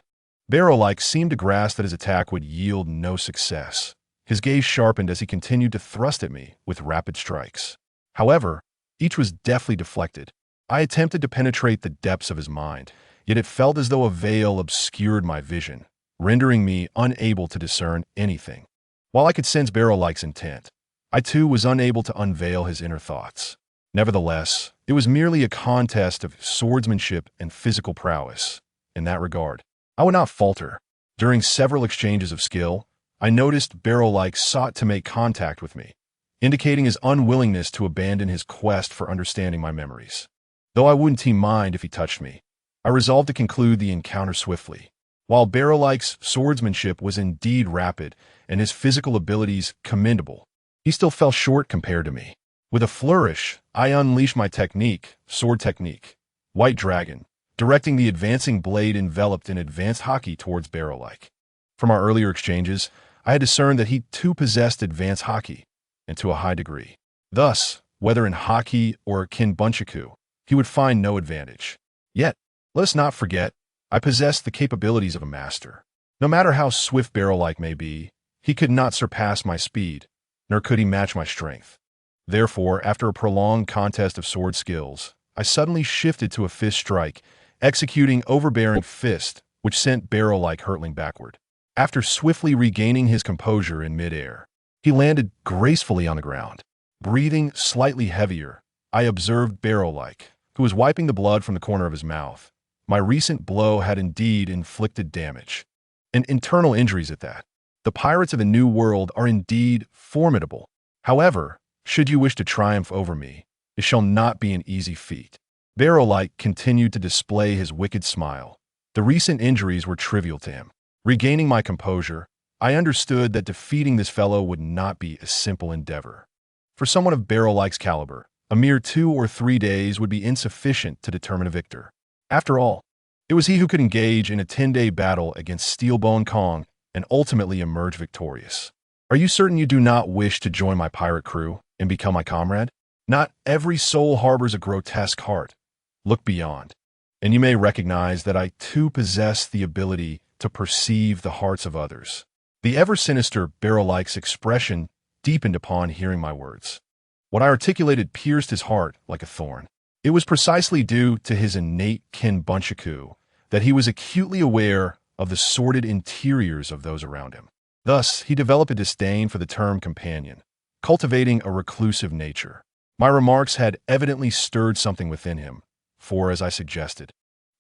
Barrow-like seemed to grasp that his attack would yield no success. His gaze sharpened as he continued to thrust at me with rapid strikes. However, each was deftly deflected. I attempted to penetrate the depths of his mind, yet it felt as though a veil obscured my vision, rendering me unable to discern anything. While I could sense Barrow-like's intent, I too was unable to unveil his inner thoughts. Nevertheless, it was merely a contest of swordsmanship and physical prowess. In that regard, I would not falter. During several exchanges of skill, I noticed Barrow-like sought to make contact with me, indicating his unwillingness to abandon his quest for understanding my memories. Though I wouldn't mind if he touched me, I resolved to conclude the encounter swiftly. While Barrow-like's swordsmanship was indeed rapid and his physical abilities commendable, he still fell short compared to me. With a flourish, I unleashed my technique, sword technique, White Dragon, directing the advancing blade enveloped in advanced Haki towards Barrow-like. From our earlier exchanges, I had discerned that he too possessed advanced Haki, and to a high degree. Thus, whether in Haki or Kinbunchaku, he would find no advantage. Yet, let us not forget, I possessed the capabilities of a master. No matter how swift Barrow-like may be, he could not surpass my speed, nor could he match my strength. Therefore, after a prolonged contest of sword skills, I suddenly shifted to a fist strike, executing overbearing fist, which sent Barrow-like hurtling backward. After swiftly regaining his composure in midair, he landed gracefully on the ground. Breathing slightly heavier, I observed Barrow-like, who was wiping the blood from the corner of his mouth. My recent blow had indeed inflicted damage, and internal injuries at that. The pirates of the New World are indeed formidable. However, should you wish to triumph over me, it shall not be an easy feat. Barrow-like continued to display his wicked smile. The recent injuries were trivial to him. Regaining my composure, I understood that defeating this fellow would not be a simple endeavor. For someone of Barrow-like's caliber, a mere 2 or 3 days would be insufficient to determine a victor. After all, it was he who could engage in a 10-day battle against Steelbone Kong and ultimately emerge victorious. Are you certain you do not wish to join my pirate crew and become my comrade? Not every soul harbors a grotesque heart. Look beyond, and you may recognize that I too possess the ability to perceive the hearts of others. The ever-sinister Barrow-like's expression deepened upon hearing my words. What I articulated pierced his heart like a thorn. It was precisely due to his innate Kinbunchaku that he was acutely aware of the sordid interiors of those around him. Thus, he developed a disdain for the term companion, cultivating a reclusive nature. My remarks had evidently stirred something within him, for, as I suggested,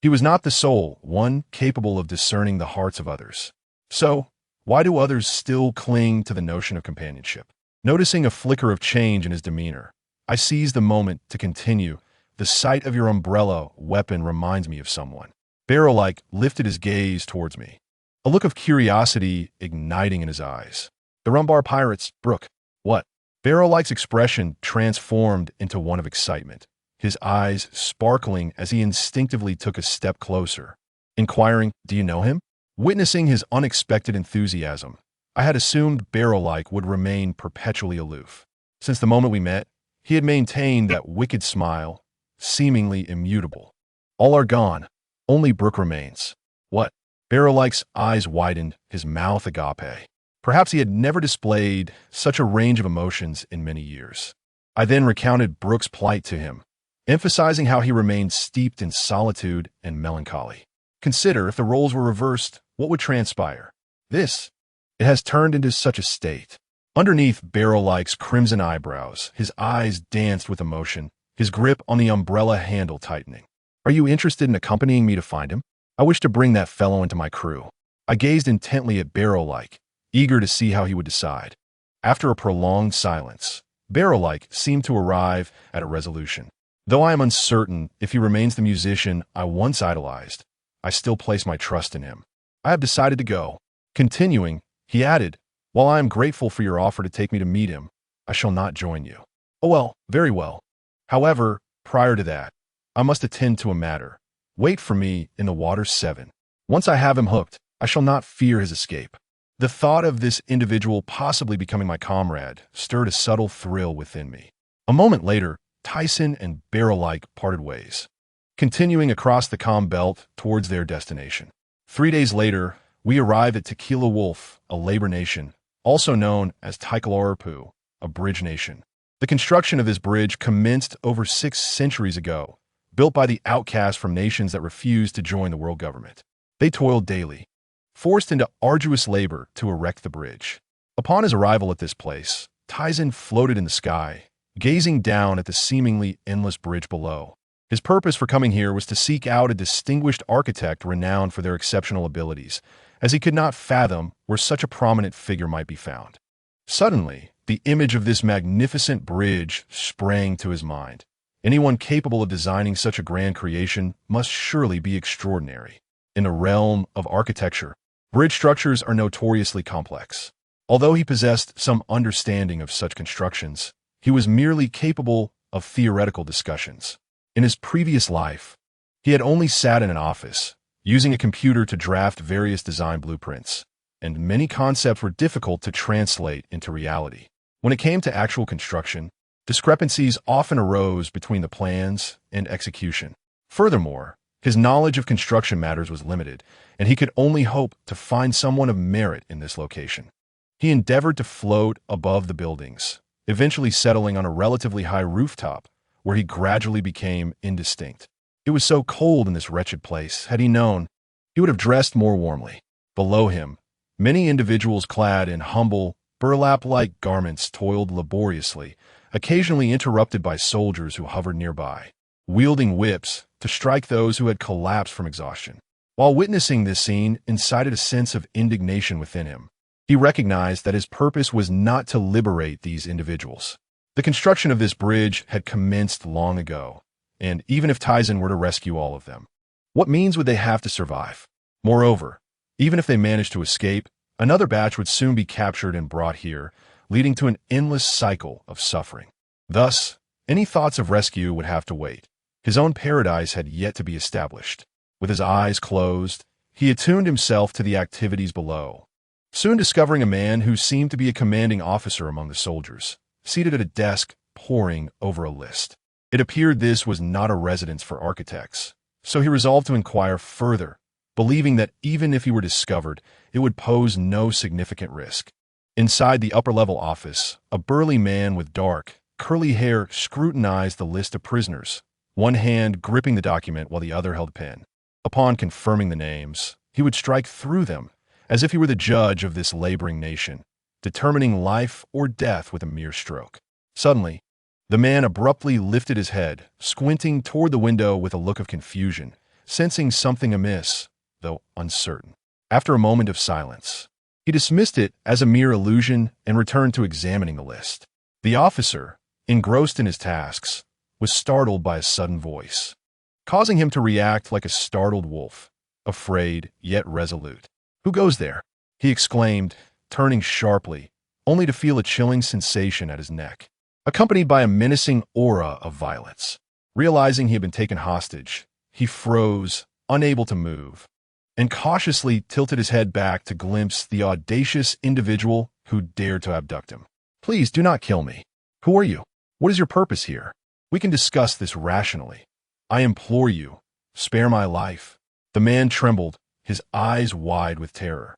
he was not the sole one capable of discerning the hearts of others. So, why do others still cling to the notion of companionship? Noticing a flicker of change in his demeanor, I seized the moment to continue. The sight of your umbrella weapon reminds me of someone. Barrow-like lifted his gaze towards me, a look of curiosity igniting in his eyes. The Rumbar pirates, Brook. What? Barrow-like's expression transformed into one of excitement, his eyes sparkling as he instinctively took a step closer, inquiring, "Do you know him?" Witnessing his unexpected enthusiasm, I had assumed Barrow-like would remain perpetually aloof. Since the moment we met, he had maintained that wicked smile, seemingly immutable. All are gone. Only Brook remains. What? Barrow-like's eyes widened, his mouth agape. Perhaps he had never displayed such a range of emotions in many years. I then recounted Brook's plight to him, emphasizing how he remained steeped in solitude and melancholy. Consider, if the roles were reversed, what would transpire? This. It has turned into such a state. Underneath Barrow-like's crimson eyebrows, his eyes danced with emotion, his grip on the umbrella handle tightening. Are you interested in accompanying me to find him? I wish to bring that fellow into my crew. I gazed intently at Barrow-like, eager to see how he would decide. After a prolonged silence, Barrow-like seemed to arrive at a resolution. Though I am uncertain if he remains the musician I once idolized, I still place my trust in him. I have decided to go. Continuing, he added, "While I am grateful for your offer to take me to meet him, I shall not join you." "Oh well, very well. However, prior to that, I must attend to a matter. Wait for me in the water 7. Once I have him hooked, I shall not fear his escape." The thought of this individual possibly becoming my comrade stirred a subtle thrill within me. A moment later, Tyson and Barrel-like parted ways, continuing across the calm belt towards their destination. 3 days later, we arrived at Tequila Wolf, a labor nation, also known as Taikalorpu, a bridge nation. The construction of this bridge commenced over 6 centuries ago, built by the outcasts from nations that refused to join the world government. They toiled daily, forced into arduous labor to erect the bridge. Upon his arrival at this place, Tyson floated in the sky, gazing down at the seemingly endless bridge below. His purpose for coming here was to seek out a distinguished architect renowned for their exceptional abilities, as he could not fathom where such a prominent figure might be found. Suddenly, the image of this magnificent bridge sprang to his mind. Anyone capable of designing such a grand creation must surely be extraordinary. In the realm of architecture, bridge structures are notoriously complex. Although he possessed some understanding of such constructions, he was merely capable of theoretical discussions. In his previous life, he had only sat in an office, using a computer to draft various design blueprints, and many concepts were difficult to translate into reality. When it came to actual construction, discrepancies often arose between the plans and execution. Furthermore, his knowledge of construction matters was limited, and he could only hope to find someone of merit in this location. He endeavored to float above the buildings, eventually settling on a relatively high rooftop, where he gradually became indistinct. It was so cold in this wretched place. Had he known, he would have dressed more warmly. Below him, many individuals clad in humble, burlap-like garments toiled laboriously, occasionally interrupted by soldiers who hovered nearby, wielding whips to strike those who had collapsed from exhaustion. While witnessing this scene incited a sense of indignation within him. He recognized that his purpose was not to liberate these individuals. The construction of this bridge had commenced long ago, and even if Tyson were to rescue all of them, what means would they have to survive? Moreover, even if they managed to escape, another batch would soon be captured and brought here, leading to an endless cycle of suffering. Thus, any thoughts of rescue would have to wait. His own paradise had yet to be established. With his eyes closed, he attuned himself to the activities below, soon discovering a man who seemed to be a commanding officer among the soldiers, seated at a desk poring over a list. It appeared this was not a residence for architects, so he resolved to inquire further, believing that even if he were discovered, it would pose no significant risk. Inside the upper-level office, a burly man with dark, curly hair scrutinized the list of prisoners, one hand gripping the document while the other held a pen. Upon confirming the names, he would strike through them, as if he were the judge of this laboring nation, determining life or death with a mere stroke. Suddenly, the man abruptly lifted his head, squinting toward the window with a look of confusion, sensing something amiss, though uncertain. After a moment of silence, he dismissed it as a mere illusion and returned to examining the list. The officer, engrossed in his tasks, was startled by a sudden voice, causing him to react like a startled wolf, afraid yet resolute. "Who goes there?" he exclaimed, turning sharply, only to feel a chilling sensation at his neck, accompanied by a menacing aura of violence. Realizing he had been taken hostage, he froze, unable to move, and cautiously tilted his head back to glimpse the audacious individual who dared to abduct him. "Please do not kill me. Who are you? What is your purpose here? We can discuss this rationally. I implore you, spare my life." The man trembled, his eyes wide with terror,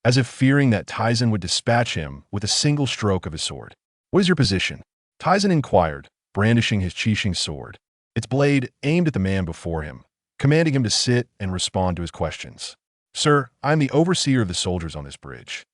as if fearing that Tyson would dispatch him with a single stroke of his sword. "What is your position?" Tyson inquired, brandishing his Qixing sword, its blade aimed at the man before him, commanding him to sit and respond to his questions. "Sir, I am the overseer of the soldiers on this bridge.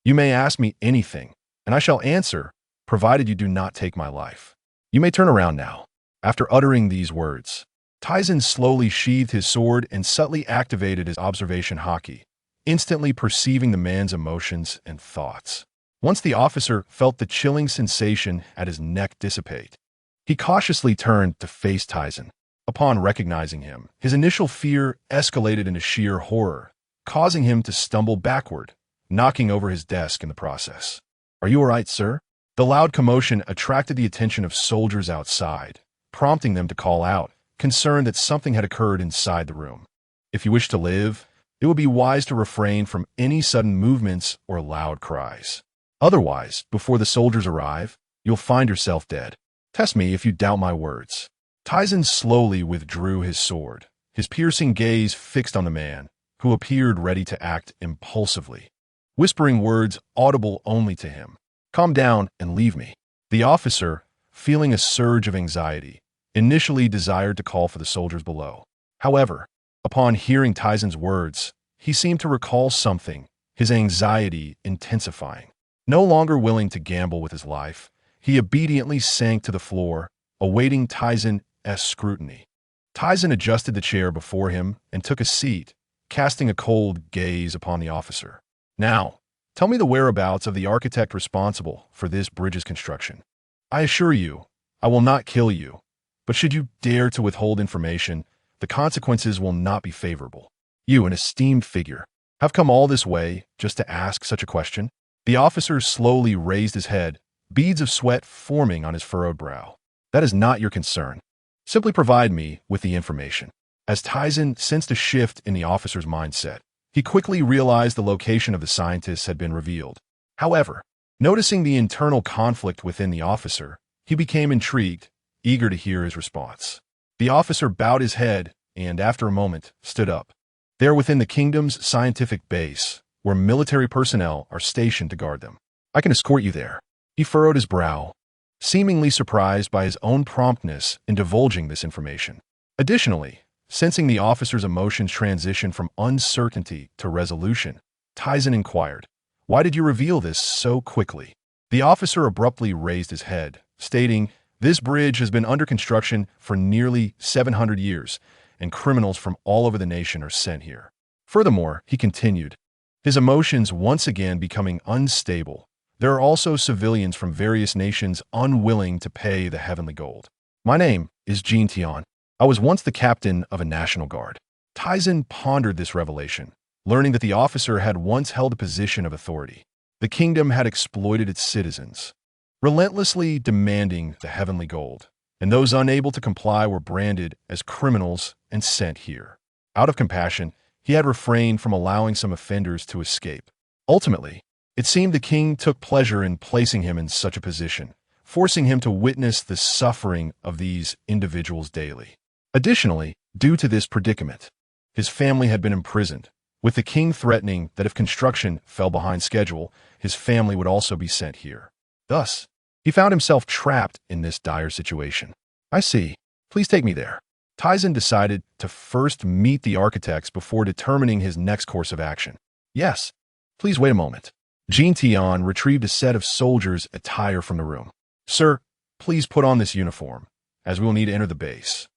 You may ask me anything, and I shall answer, provided you do not take my life. You may turn around now." After uttering these words, Tyson slowly sheathed his sword and subtly activated his observation Haki, instantly perceiving the man's emotions and thoughts. Once the officer felt the chilling sensation at his neck dissipate, he cautiously turned to face Tyson. Upon recognizing him, his initial fear escalated into sheer horror, causing him to stumble backward, knocking over his desk in the process. "Are you all right, sir?" The loud commotion attracted the attention of soldiers outside, prompting them to call out, concerned that something had occurred inside the room. "If you wish to live, it would be wise to refrain from any sudden movements or loud cries. Otherwise, before the soldiers arrive, you'll find yourself dead. Test me if you doubt my words." Tyson slowly withdrew his sword, his piercing gaze fixed on the man, who appeared ready to act impulsively, whispering words audible only to him. "Calm down and leave me." The officer, feeling a surge of anxiety, initially desired to call for the soldiers below. However, upon hearing Tyson's words, he seemed to recall something, his anxiety intensifying. No longer willing to gamble with his life, he obediently sank to the floor, awaiting Tyson's scrutiny. Tyson adjusted the chair before him and took a seat, casting a cold gaze upon the officer. "Now, tell me the whereabouts of the architect responsible for this bridge's construction. I assure you, I will not kill you, but should you dare to withhold information, the consequences will not be favorable. You, an esteemed figure, have come all this way just to ask such a question?" The officer slowly raised his head, beads of sweat forming on his furrowed brow. "That is not your concern. Simply provide me with the information." As Tyson sensed a shift in the officer's mindset, he quickly realized the location of the scientists had been revealed. However, noticing the internal conflict within the officer, he became intrigued, eager to hear his response. The officer bowed his head and, after a moment, stood up. "There within the kingdom's scientific base, where military personnel are stationed to guard them. I can escort you there." He furrowed his brow, seemingly surprised by his own promptness in divulging this information. Additionally, sensing the officer's emotions transition from uncertainty to resolution, Tyson inquired, "Why did you reveal this so quickly?" The officer abruptly raised his head, stating, "This bridge has been under construction for nearly 700 years, and criminals from all over the nation are sent here." Furthermore, he continued, his emotions once again becoming unstable, "There are also civilians from various nations unwilling to pay the heavenly gold. My name is Jean Tian. I was once the captain of a National Guard." Tyson pondered this revelation, learning that the officer had once held a position of authority. The kingdom had exploited its citizens, relentlessly demanding the heavenly gold, and those unable to comply were branded as criminals and sent here. Out of compassion, he had refrained from allowing some offenders to escape. Ultimately, it seemed the king took pleasure in placing him in such a position, forcing him to witness the suffering of these individuals daily. Additionally, due to this predicament, his family had been imprisoned, with the king threatening that if construction fell behind schedule, his family would also be sent here. Thus, he found himself trapped in this dire situation. "I see. Please take me there." Tyson decided to first meet the architects before determining his next course of action. "Yes. Please wait a moment." Jean Tian retrieved a set of soldiers' attire from the room. "Sir, please put on this uniform, as we will need to enter the base,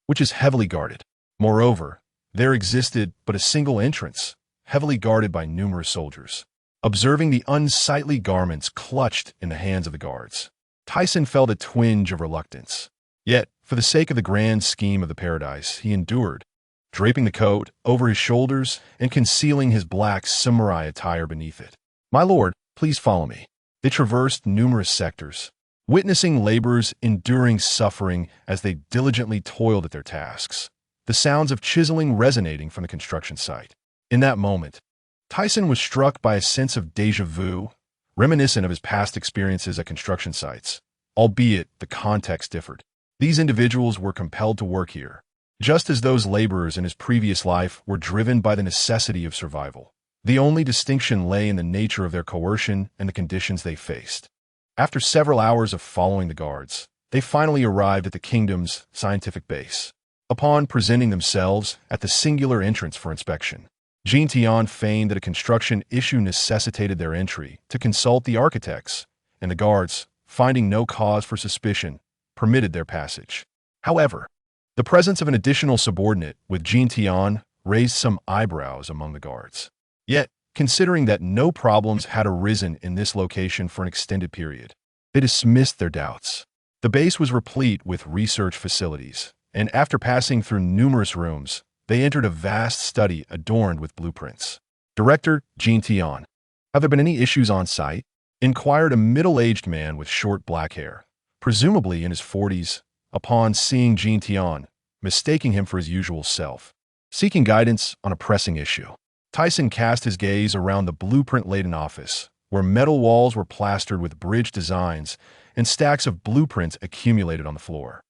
which is heavily guarded. Moreover, there existed but a single entrance, heavily guarded by numerous soldiers." Observing the unsightly garments clutched in the hands of the guards, Tyson felt a twinge of reluctance. Yet, for the sake of the grand scheme of the paradise, he endured, draping the coat over his shoulders and concealing his black samurai attire beneath it. "My lord, please follow me." They traversed numerous sectors, witnessing laborers enduring suffering as they diligently toiled at their tasks, the sounds of chiseling resonating from the construction site. In that moment, Tyson was struck by a sense of déjà vu, reminiscent of his past experiences at construction sites, albeit the context differed. These individuals were compelled to work here, just as those laborers in his previous life were driven by the necessity of survival. The only distinction lay in the nature of their coercion and the conditions they faced. After several hours of following the guards, they finally arrived at the kingdom's scientific base. Upon presenting themselves at the singular entrance for inspection, Jean Tian feigned that a construction issue necessitated their entry to consult the architects, and the guards, finding no cause for suspicion, permitted their passage. However, the presence of an additional subordinate with Jean Tian raised some eyebrows among the guards. Yet, considering that no problems had arisen in this location for an extended period, they dismissed their doubts. The base was replete with research facilities, and after passing through numerous rooms, they entered a vast study adorned with blueprints. "Director Jean Tian, have there been any issues on site?" inquired a middle-aged man with short black hair, presumably in his 40s, upon seeing Jean Tian, mistaking him for his usual self. "Seeking guidance on a pressing issue." Tyson cast his gaze around the blueprint-laden office, where metal walls were plastered with bridge designs and stacks of blueprints accumulated on the floor,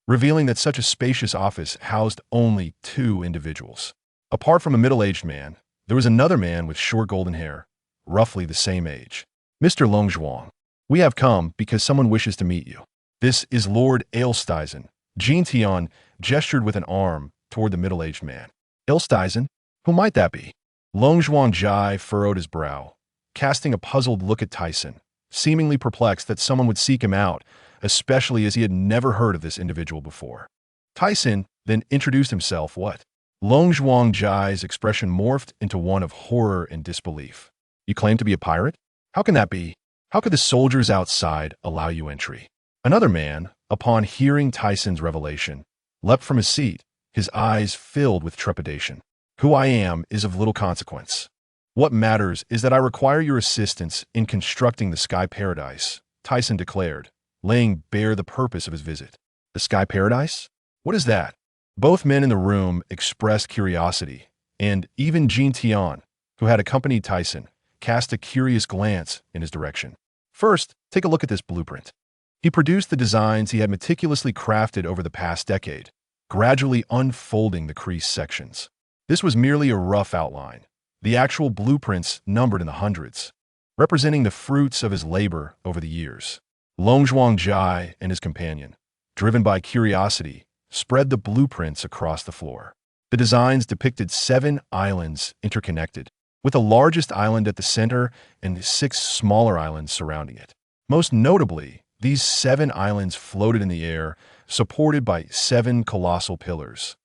revealing that such a spacious office housed only two individuals. Apart from a middle-aged man, there was another man with short golden hair, roughly the same age. Mr. Longzhuang, we have come because someone wishes to meet you. This is Lord Aelstizen. Jean Tian gestured with an arm toward the middle-aged man. Aelstizen? Who might that be? Longzhuang Jai furrowed his brow, casting a puzzled look at Tyson, seemingly perplexed that someone would seek him out, especially as he had never heard of this individual before. Tyson then introduced himself. What? Longzhuang Jai's expression morphed into one of horror and disbelief. You claim to be a pirate? How can that be? How could the soldiers outside allow you entry? Another man, upon hearing Tyson's revelation, leapt from his seat, his eyes filled with trepidation. Who I am is of little consequence. What matters is that I require your assistance in constructing the Sky Paradise, Tyson declared, laying bare the purpose of his visit. The Sky Paradise? What is that? Both men in the room expressed curiosity, and even Jean Tian, who had accompanied Tyson, cast a curious glance in his direction. First, take a look at this blueprint. He produced the designs he had meticulously crafted over the past decade, gradually unfolding the creased sections. This was merely a rough outline. The actual blueprints numbered in the hundreds, representing the fruits of his labor over the years. Longzhuang Jai and his companion, driven by curiosity, spread the blueprints across the floor. The designs depicted 7 islands interconnected, with the largest island at the center and 6 smaller islands surrounding it. Most notably, these 7 islands floated in the air, supported by 7 colossal pillars.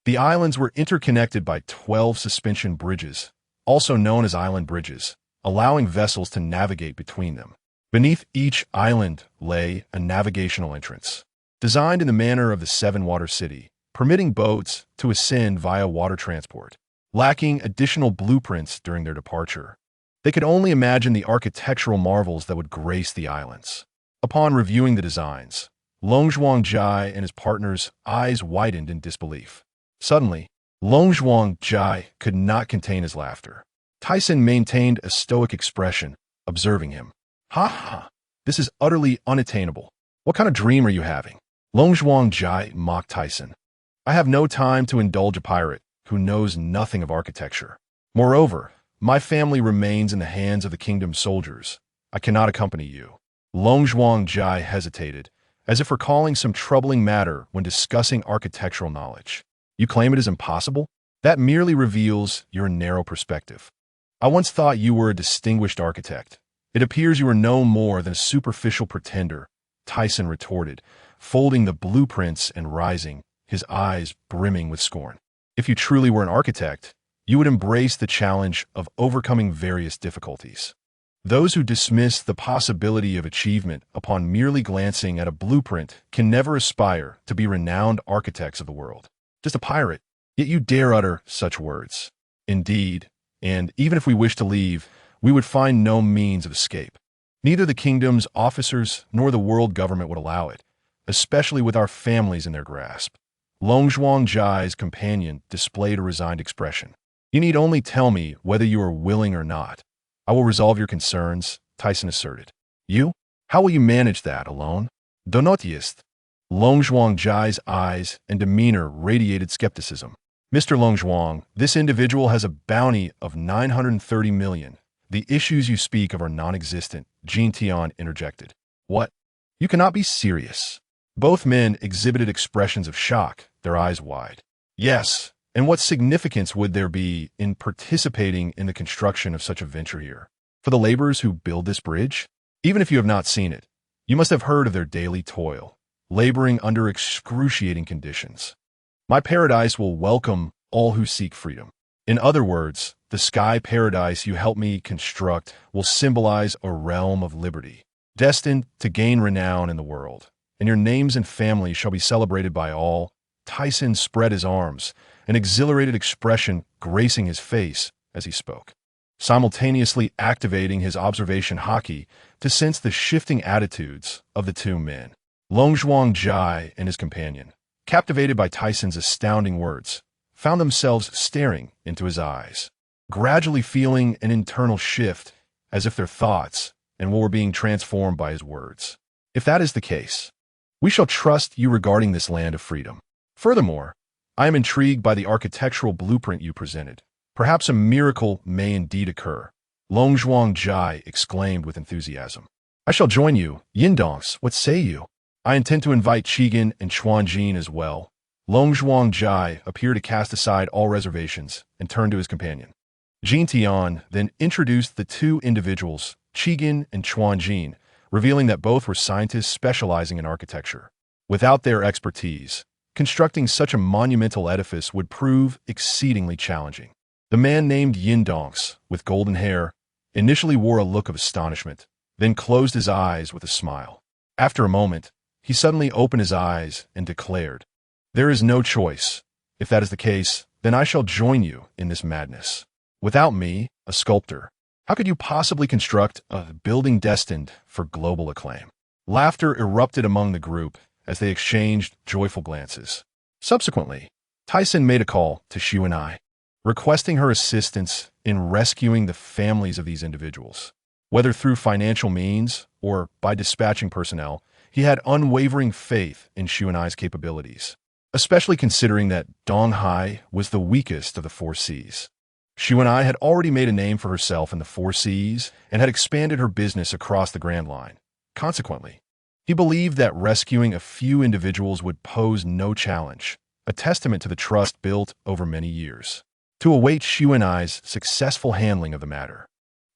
The islands were interconnected by 12 suspension bridges, also known as island bridges, allowing vessels to navigate between them. Beneath each island lay a navigational entrance, designed in the manner of the 7-water city, permitting boats to ascend via water transport. Lacking additional blueprints during their departure, they could only imagine the architectural marvels that would grace the islands. Upon reviewing the designs, Longzhuang Jai and his partner's eyes widened in disbelief. Suddenly, Longzhuang Jai could not contain his laughter. Tyson maintained a stoic expression, observing him. Ha ha, this is utterly unattainable. What kind of dream are you having? Longzhuang Jai mocked Tyson. I have no time to indulge a pirate who knows nothing of architecture. Moreover, my family remains in the hands of the kingdom's soldiers. I cannot accompany you. Longzhuang Jai hesitated, as if recalling some troubling matter when discussing architectural knowledge. You claim it is impossible? That merely reveals your narrow perspective. I once thought you were a distinguished architect. It appears you are no more than a superficial pretender, Tyson retorted, folding the blueprints and rising, his eyes brimming with scorn. If you truly were an architect, you would embrace the challenge of overcoming various difficulties. Those who dismiss the possibility of achievement upon merely glancing at a blueprint can never aspire to be renowned architects of the world. Just a pirate, yet you dare utter such words. Indeed, and even if we wished to leave, we would find no means of escape. Neither the kingdom's officers nor the world government would allow it, especially with our families in their grasp. Longzhuang Jai's companion displayed a resigned expression. You need only tell me whether you are willing or not. I will resolve your concerns, Tyson asserted. You? How will you manage that alone? Donotist. Longzhuang Jai's eyes and demeanor radiated skepticism. Mr. Longzhuang, this individual has a bounty of 930 million. The issues you speak of are non-existent, Jean Tian interjected. What? You cannot be serious. Both men exhibited expressions of shock, their eyes wide. Yes, and what significance would there be in participating in the construction of such a venture here? For the laborers who build this bridge? Even if you have not seen it, you must have heard of their daily toil, laboring under excruciating conditions. My paradise will welcome all who seek freedom. In other words, the Sky Paradise you help me construct will symbolize a realm of liberty, destined to gain renown in the world, and your names and family shall be celebrated by all. Tyson spread his arms, an exhilarated expression gracing his face as he spoke, simultaneously activating his observation Haki to sense the shifting attitudes of the two men. Longzhuang Jai and his companion, captivated by Tyson's astounding words, found themselves staring into his eyes. gradually feeling an internal shift as if their thoughts and will were being transformed by his words. If that is the case, we shall trust you regarding this land of freedom. Furthermore, I am intrigued by the architectural blueprint you presented. Perhaps a miracle may indeed occur. Longzhuang Jai exclaimed with enthusiasm. I shall join you. Yindongs, what say you? I intend to invite Qigin and Chuanjin as well. Longzhuang Jai appeared to cast aside all reservations and turned to his companion. Jin Tian then introduced the two individuals, Qigin and Chuanjin, revealing that both were scientists specializing in architecture. Without their expertise, constructing such a monumental edifice would prove exceedingly challenging. The man named Yindongs, with golden hair, initially wore a look of astonishment, then closed his eyes with a smile. After a moment, he suddenly opened his eyes and declared, "There is no choice. If that is the case, then I shall join you in this madness. Without me, a sculptor, how could you possibly construct a building destined for global acclaim?" Laughter erupted among the group as they exchanged joyful glances. Subsequently, Tyson made a call to Xu and I, requesting her assistance in rescuing the families of these individuals. Whether through financial means or by dispatching personnel, he had unwavering faith in Xu and I's capabilities, especially considering that Donghai was the weakest of the four seas. Xu and I had already made a name for herself in the four seas and had expanded her business across the Grand Line. Consequently, he believed that rescuing a few individuals would pose no challenge, a testament to the trust built over many years. To await Xu and I's successful handling of the matter,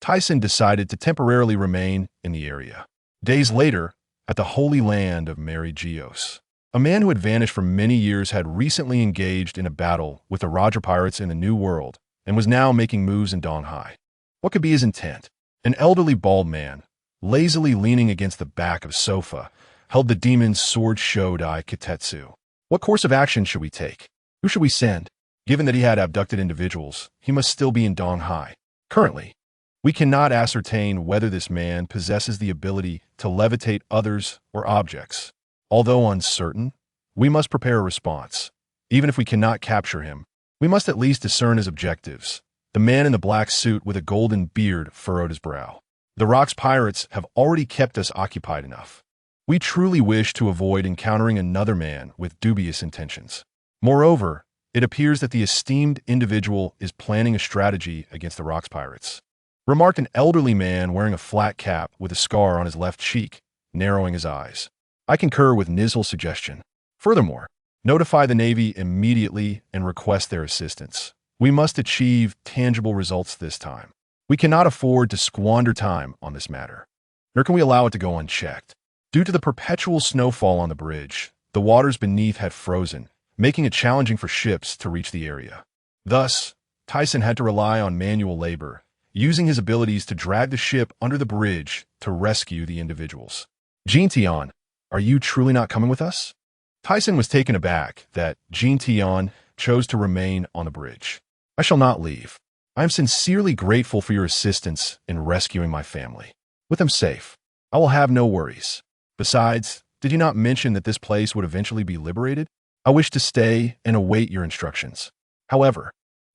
Tyson decided to temporarily remain in the area. Days later, at the Holy Land of Mary Geos, a man who had vanished for many years had recently engaged in a battle with the Roger pirates in the New World and was now making moves in Donghai. What could be his intent? An elderly bald man, lazily leaning against the back of a sofa, held the demon's sword Shodai Kitetsu. What course of action should we take? Who should we send? Given that he had abducted individuals, he must still be in Donghai. Currently, we cannot ascertain whether this man possesses the ability to levitate others or objects. Although uncertain, we must prepare a response. Even if we cannot capture him, we must at least discern his objectives. The man in the black suit with a golden beard furrowed his brow. The Rock's pirates have already kept us occupied enough. We truly wish to avoid encountering another man with dubious intentions. Moreover, it appears that the esteemed individual is planning a strategy against the Rock's pirates, remarked an elderly man wearing a flat cap with a scar on his left cheek, narrowing his eyes. I concur with Nizl's suggestion. Furthermore, notify the Navy immediately and request their assistance. We must achieve tangible results this time. We cannot afford to squander time on this matter, nor can we allow it to go unchecked. Due to the perpetual snowfall on the bridge, the waters beneath had frozen, making it challenging for ships to reach the area. Thus, Tyson had to rely on manual labor, using his abilities to drag the ship under the bridge to rescue the individuals. Jin Tian, are you truly not coming with us? Tyson was taken aback that Jin Tian chose to remain on the bridge. I shall not leave. I am sincerely grateful for your assistance in rescuing my family. With them safe, I will have no worries. Besides, did you not mention that this place would eventually be liberated? I wish to stay and await your instructions. However,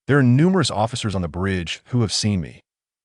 there are numerous officers on the bridge who have seen me.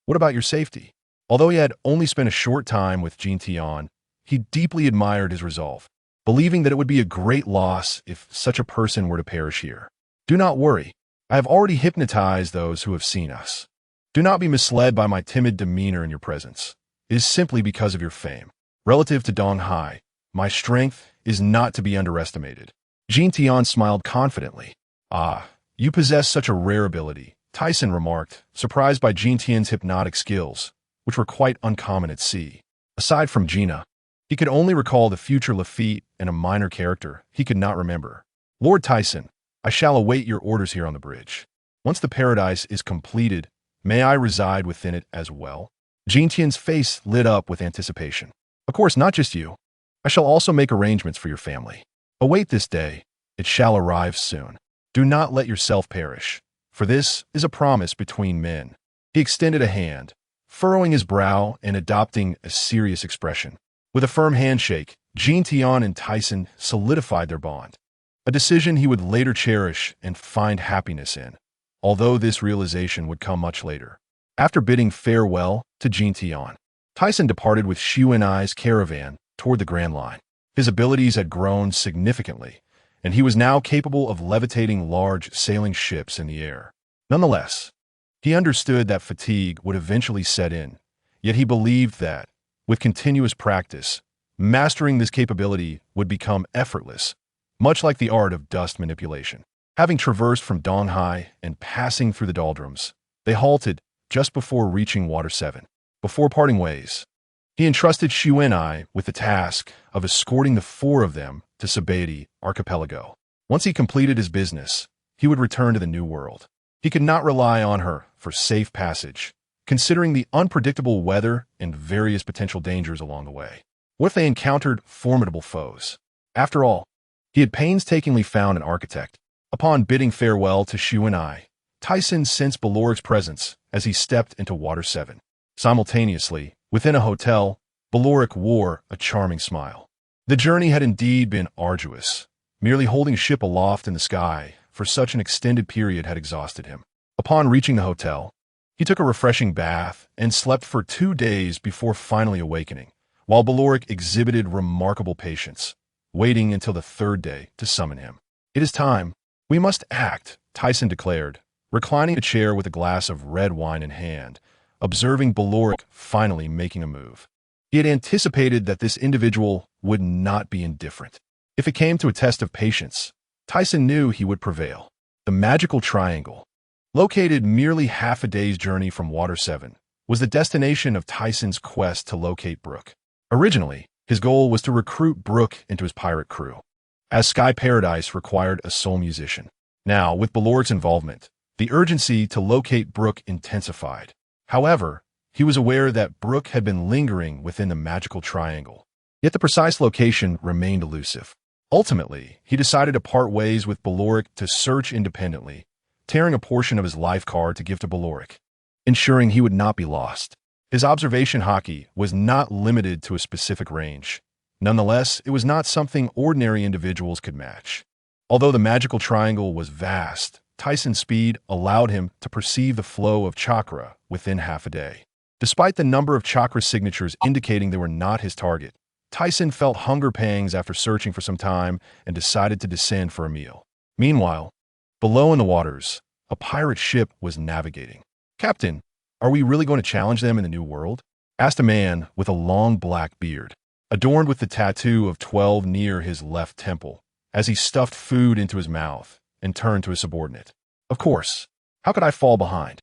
What about your safety? Although he had only spent a short time with Jin Tian, he deeply admired his resolve, believing that it would be a great loss if such a person were to perish here. Do not worry. I have already hypnotized those who have seen us. Do not be misled by my timid demeanor in your presence. It is simply because of your fame. Relative to Donghai, my strength is not to be underestimated. Jin Tian smiled confidently. Ah, you possess such a rare ability, Tyson remarked, surprised by Jin Tian's hypnotic skills, which were quite uncommon at sea. Aside from Gina, he could only recall the future Lafitte and a minor character he could not remember. Lord Tyson, I shall await your orders here on the bridge. Once the paradise is completed, may I reside within it as well? Jin Tian's face lit up with anticipation. Of course, not just you. I shall also make arrangements for your family. Await this day. It shall arrive soon. Do not let yourself perish, for this is a promise between men. He extended a hand, furrowing his brow and adopting a serious expression. With a firm handshake, Jin Tian and Tyson solidified their bond, a decision he would later cherish and find happiness in. although this realization would come much later. After bidding farewell to Jin Tian, Tyson departed with Xu Enai's caravan toward the Grand Line. His abilities had grown significantly, and he was now capable of levitating large sailing ships in the air. Nonetheless, he understood that fatigue would eventually set in, yet he believed that, with continuous practice, mastering this capability would become effortless, much like the art of dust manipulation. Having traversed from Donghai and passing through the doldrums, they halted just before reaching Water 7. Before parting ways, he entrusted Xu Enai with the task of escorting the four of them to Sabeti Archipelago. Once he completed his business, he would return to the New World. He could not rely on her for safe passage, considering the unpredictable weather and various potential dangers along the way. What if they encountered formidable foes? After all, he had painstakingly found an architect. Upon bidding farewell to Xu Enai, Tyson sensed Baloric's presence as he stepped into Water 7. Simultaneously, within a hotel, Baloric wore a charming smile. The journey had indeed been arduous. Merely holding a ship aloft in the sky for such an extended period had exhausted him. Upon reaching the hotel, he took a refreshing bath and slept for 2 days before finally awakening, while Baloric exhibited remarkable patience, waiting until the 3rd day to summon him. "It is time. We must act," Tyson declared, reclining in a chair with a glass of red wine in hand, observing Baloric finally making a move. He had anticipated that this individual would not be indifferent. If it came to a test of patience, Tyson knew he would prevail. The magical triangle, located merely half a day's journey from Water 7, was the destination of Tyson's quest to locate Brooke. Originally, his goal was to recruit Brooke into his pirate crew, as Sky Paradise required a sole musician. Now, with Baloric's involvement, the urgency to locate Brooke intensified. However, he was aware that Brooke had been lingering within the magical triangle, yet the precise location remained elusive. Ultimately, he decided to part ways with Baloric to search independently, tearing a portion of his life card to give to Baloric, ensuring he would not be lost. His observation Haki was not limited to a specific range. Nonetheless, it was not something ordinary individuals could match. Although the magical triangle was vast, Tyson's speed allowed him to perceive the flow of chakra within half a day. Despite the number of chakra signatures indicating they were not his target, Tyson felt hunger pangs after searching for some time and decided to descend for a meal. Meanwhile, below in the waters, a pirate ship was navigating. "Captain, are we really going to challenge them in the New World?" asked a man with a long black beard, adorned with the tattoo of 12 near his left temple, as he stuffed food into his mouth and turned to his subordinate. "Of course. How could I fall behind?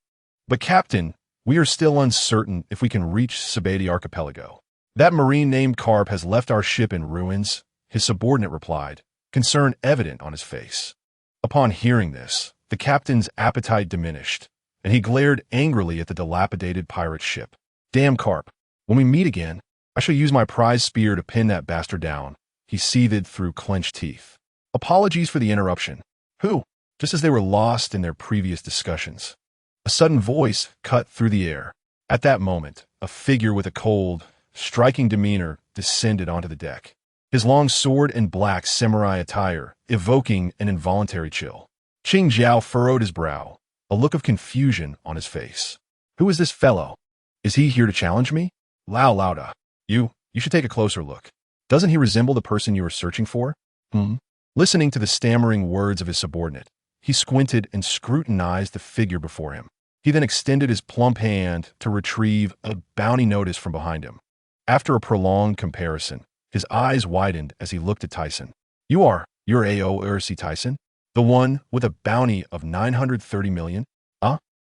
But Captain, we are still uncertain if we can reach Sabeti Archipelago. That marine named Carp has left our ship in ruins," his subordinate replied, concern evident on his face. Upon hearing this, the captain's appetite diminished, and he glared angrily at the dilapidated pirate ship. "Damn Carp, when we meet again, I shall use my prize spear to pin that bastard down," he seethed through clenched teeth. "Apologies for the interruption." Who? Just as they were lost in their previous discussions, a sudden voice cut through the air. At that moment, a figure with a cold, striking demeanor descended onto the deck, his long sword and black samurai attire evoking an involuntary chill. Qing Jiao furrowed his brow, a look of confusion on his face. "Who is this fellow? Is he here to challenge me?" "Lao Lauda. You should take a closer look. Doesn't he resemble the person you were searching for?" Listening to the stammering words of his subordinate, he squinted and scrutinized the figure before him. He then extended his plump hand to retrieve a bounty notice from behind him. After a prolonged comparison, his eyes widened as he looked at Tyson. You're A.O. Ursi Tyson? The one with a bounty of 930 million?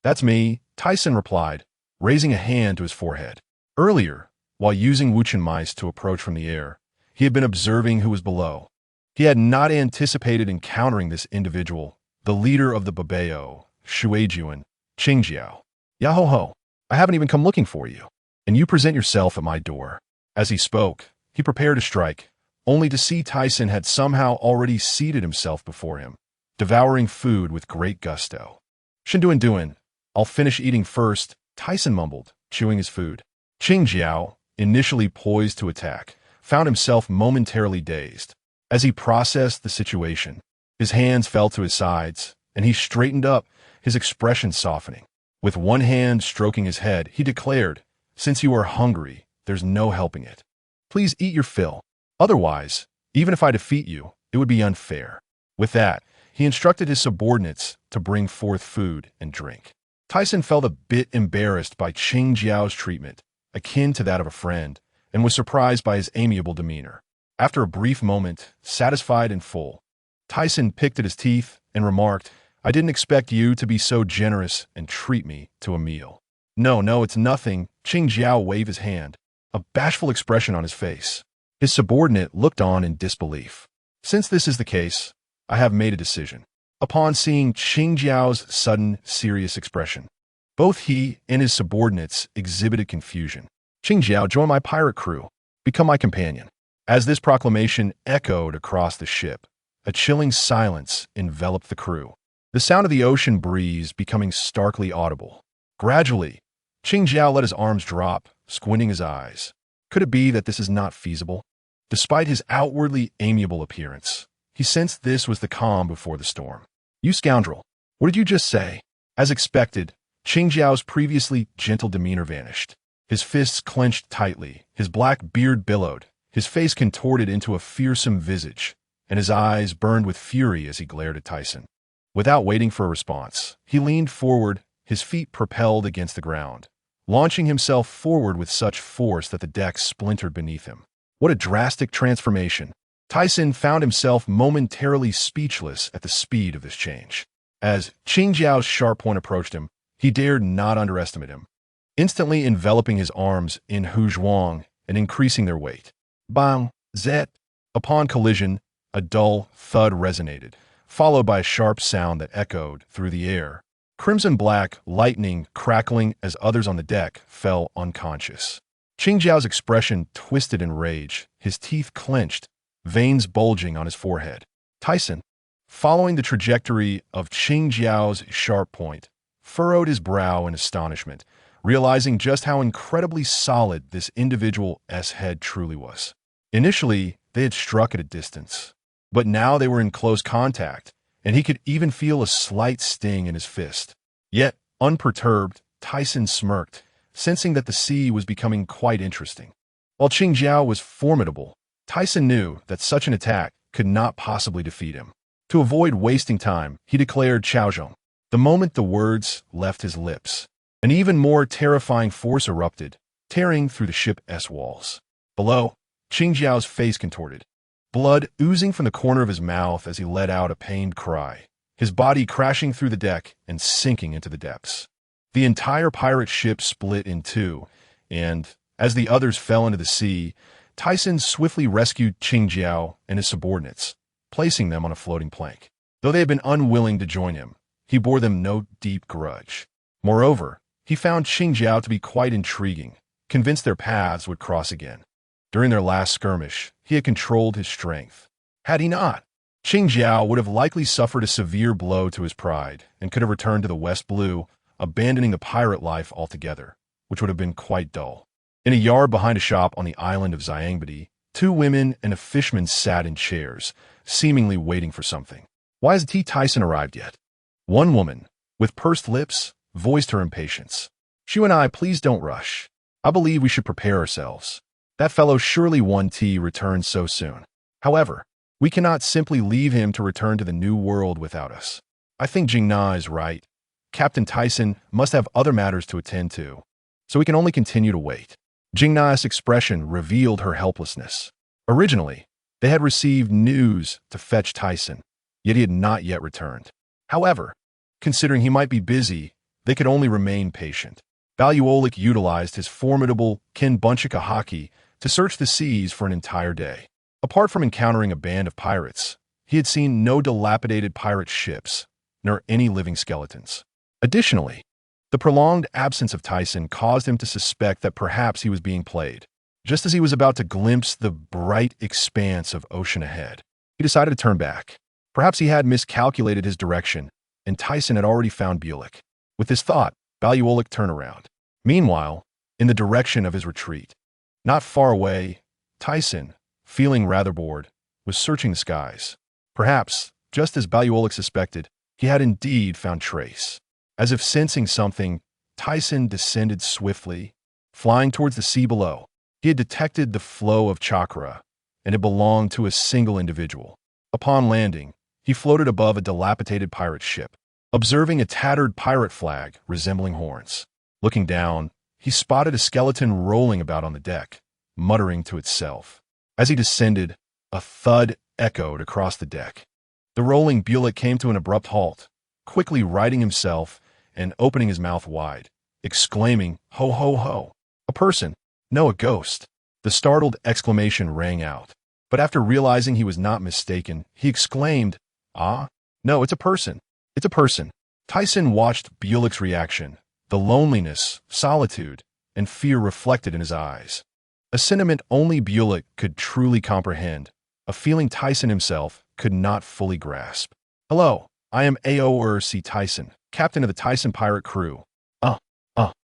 That's me," Tyson replied, raising a hand to his forehead. Earlier, while using Wuchen mice to approach from the air, he had been observing who was below. He had not anticipated encountering this individual, the leader of the Babao, Shuejuan, Qingjiao. "Yaho-ho, I haven't even come looking for you, and you present yourself at my door." As he spoke, he prepared to strike, only to see Tyson had somehow already seated himself before him, devouring food with great gusto. "Shinduan, I'll finish eating first," Tyson mumbled, chewing his food. Qingjiao, initially poised to attack, found himself momentarily dazed. As he processed the situation, his hands fell to his sides, and he straightened up, his expression softening. With one hand stroking his head, he declared, "Since you are hungry, there's no helping it. Please eat your fill. Otherwise, even if I defeat you, it would be unfair." With that, he instructed his subordinates to bring forth food and drink. Tyson felt a bit embarrassed by Qing Jiao's treatment, akin to that of a friend, and was surprised by his amiable demeanor. After a brief moment, satisfied and full, Tyson picked at his teeth and remarked, "I didn't expect you to be so generous and treat me to a meal." No, it's nothing." Qing Jiao waved his hand, a bashful expression on his face. His subordinate looked on in disbelief. "Since this is the case, I have made a decision." Upon seeing Qing Jiao's sudden, serious expression, both he and his subordinates exhibited confusion. "Qing Jiao, join my pirate crew. Become my companion." As this proclamation echoed across the ship, a chilling silence enveloped the crew, the sound of the ocean breeze becoming starkly audible. Gradually, Qing Jiao let his arms drop, squinting his eyes. Could it be that this is not feasible? Despite his outwardly amiable appearance, he sensed this was the calm before the storm. "You scoundrel! What did you just say?" As expected, Qing Jiao's previously gentle demeanor vanished. His fists clenched tightly, his black beard billowed, his face contorted into a fearsome visage, and his eyes burned with fury as he glared at Tyson. Without waiting for a response, he leaned forward, his feet propelled against the ground, launching himself forward with such force that the deck splintered beneath him. What a drastic transformation! Tyson found himself momentarily speechless at the speed of this change. As Qing Jiao's sharp point approached him, he dared not underestimate him, instantly enveloping his arms in huzhuang and increasing their weight. Bang! Zet! Upon collision, a dull thud resonated, followed by a sharp sound that echoed through the air. Crimson-black lightning crackling as others on the deck fell unconscious. Qing Jiao's expression twisted in rage, his teeth clenched, veins bulging on his forehead. Tyson, following the trajectory of Qing Jiao's sharp point, furrowed his brow in astonishment, realizing just how incredibly solid this individual's head truly was. Initially, they had struck at a distance, but now they were in close contact, and he could even feel a slight sting in his fist. Yet, unperturbed, Tyson smirked, sensing that the sea was becoming quite interesting. While Qing Jiao was formidable, Tyson knew that such an attack could not possibly defeat him. To avoid wasting time, he declared Chaozhong. The moment the words left his lips, an even more terrifying force erupted, tearing through the ship's walls. Below, Qing Jiao's face contorted, blood oozing from the corner of his mouth as he let out a pained cry, his body crashing through the deck and sinking into the depths. The entire pirate ship split in two, and, as the others fell into the sea, Tyson swiftly rescued Qing Jiao and his subordinates, placing them on a floating plank. Though they had been unwilling to join him, he bore them no deep grudge. Moreover, he found Qing Jiao to be quite intriguing, convinced their paths would cross again. During their last skirmish, he had controlled his strength. Had he not, Qing Jiao would have likely suffered a severe blow to his pride and could have returned to the West Blue, abandoning the pirate life altogether, which would have been quite dull. In a yard behind a shop on the island of Xiangbedi, two women and a fishman sat in chairs, seemingly waiting for something. "Why hasn't T. Tyson arrived yet?" One woman, with pursed lips, voiced her impatience. "Shu and I, please don't rush. I believe we should prepare ourselves. That fellow surely won T returns so soon. However, we cannot simply leave him to return to the New World without us. I think Jingna is right. Captain Tyson must have other matters to attend to, so we can only continue to wait." Jingna's expression revealed her helplessness. Originally, they had received news to fetch Tyson, yet he had not yet returned. However, considering he might be busy, they could only remain patient. Baluolik utilized his formidable Kinbunchika Haki to search the seas for an entire day. Apart from encountering a band of pirates, he had seen no dilapidated pirate ships, nor any living skeletons. Additionally, the prolonged absence of Tyson caused him to suspect that perhaps he was being played. Just as he was about to glimpse the bright expanse of ocean ahead, he decided to turn back. Perhaps he had miscalculated his direction, and Tyson had already found Bulik. With this thought, Baluolik turned around. Meanwhile, in the direction of his retreat, not far away, Tyson, feeling rather bored, was searching the skies. Perhaps, just as Baluolik suspected, he had indeed found trace. As if sensing something, Tyson descended swiftly, flying towards the sea below. He had detected the flow of chakra, and it belonged to a single individual. Upon landing, he floated above a dilapidated pirate ship, observing a tattered pirate flag resembling horns. Looking down, he spotted a skeleton rolling about on the deck, muttering to itself. As he descended, a thud echoed across the deck. The rolling Bulik came to an abrupt halt, quickly righting himself and opening his mouth wide, exclaiming, "Ho, ho, ho! A person! No, a ghost!" The startled exclamation rang out. But after realizing he was not mistaken, he exclaimed, "Ah, no, it's a person! It's a person!" Tyson watched Bulik's reaction, the loneliness, solitude, and fear reflected in his eyes. A sentiment only Bulik could truly comprehend, a feeling Tyson himself could not fully grasp. "Hello, I am AORC Tyson, captain of the Tyson pirate crew."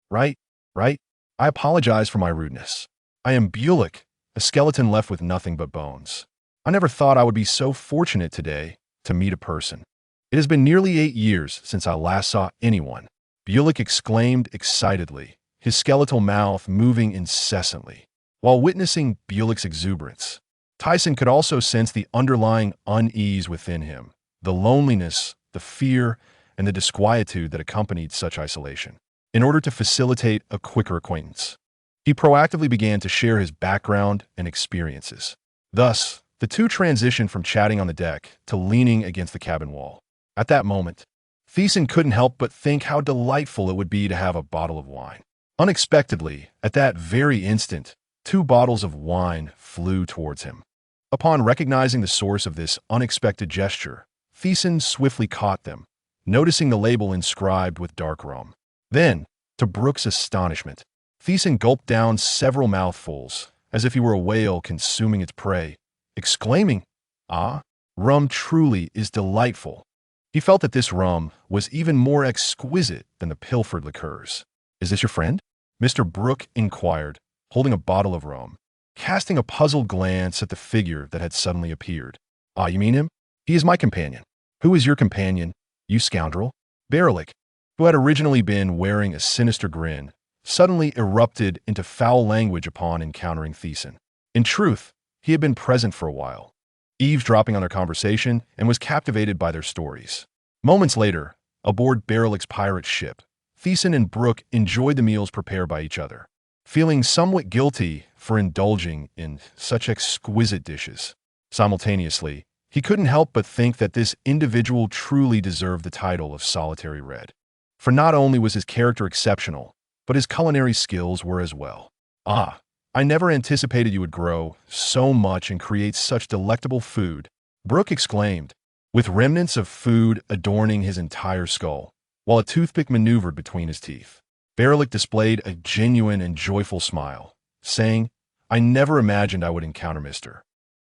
Right? I apologize for my rudeness. I am Bulik, a skeleton left with nothing but bones. I never thought I would be so fortunate today to meet a person. It has been nearly 8 years since I last saw anyone," Bulik exclaimed excitedly, his skeletal mouth moving incessantly. While witnessing Bulik's exuberance, Tyson could also sense the underlying unease within him, the loneliness, the fear, and the disquietude that accompanied such isolation. In order to facilitate a quicker acquaintance, he proactively began to share his background and experiences. Thus, the two transitioned from chatting on the deck to leaning against the cabin wall. At that moment, Thiessen couldn't help but think how delightful it would be to have a bottle of wine. Unexpectedly, at that very instant, 2 bottles of wine flew towards him. Upon recognizing the source of this unexpected gesture, Thiessen swiftly caught them, noticing the label inscribed with dark rum. Then, to Brooke's astonishment, Thiessen gulped down several mouthfuls, as if he were a whale consuming its prey, exclaiming, "Ah, rum truly is delightful." He felt that this rum was even more exquisite than the pilfered liqueurs. "Is this your friend?" Mr. Brooke inquired, holding a bottle of rum, casting a puzzled glance at the figure that had suddenly appeared. "Ah, you mean him? He is my companion." "Who is your companion, you scoundrel?" Berlik, who had originally been wearing a sinister grin, suddenly erupted into foul language upon encountering Thiessen. In truth, he had been present for a while, eavesdropping on their conversation, and was captivated by their stories. Moments later, aboard Berlik's pirate ship, Thiessen and Brooke enjoyed the meals prepared by each other, feeling somewhat guilty for indulging in such exquisite dishes. Simultaneously, he couldn't help but think that this individual truly deserved the title of Solitary Red. For not only was his character exceptional, but his culinary skills were as well. "Ah, I never anticipated you would grow so much and create such delectable food," Brooke exclaimed, with remnants of food adorning his entire skull, while a toothpick maneuvered between his teeth. Berlik displayed a genuine and joyful smile, saying, "I never imagined I would encounter Mr.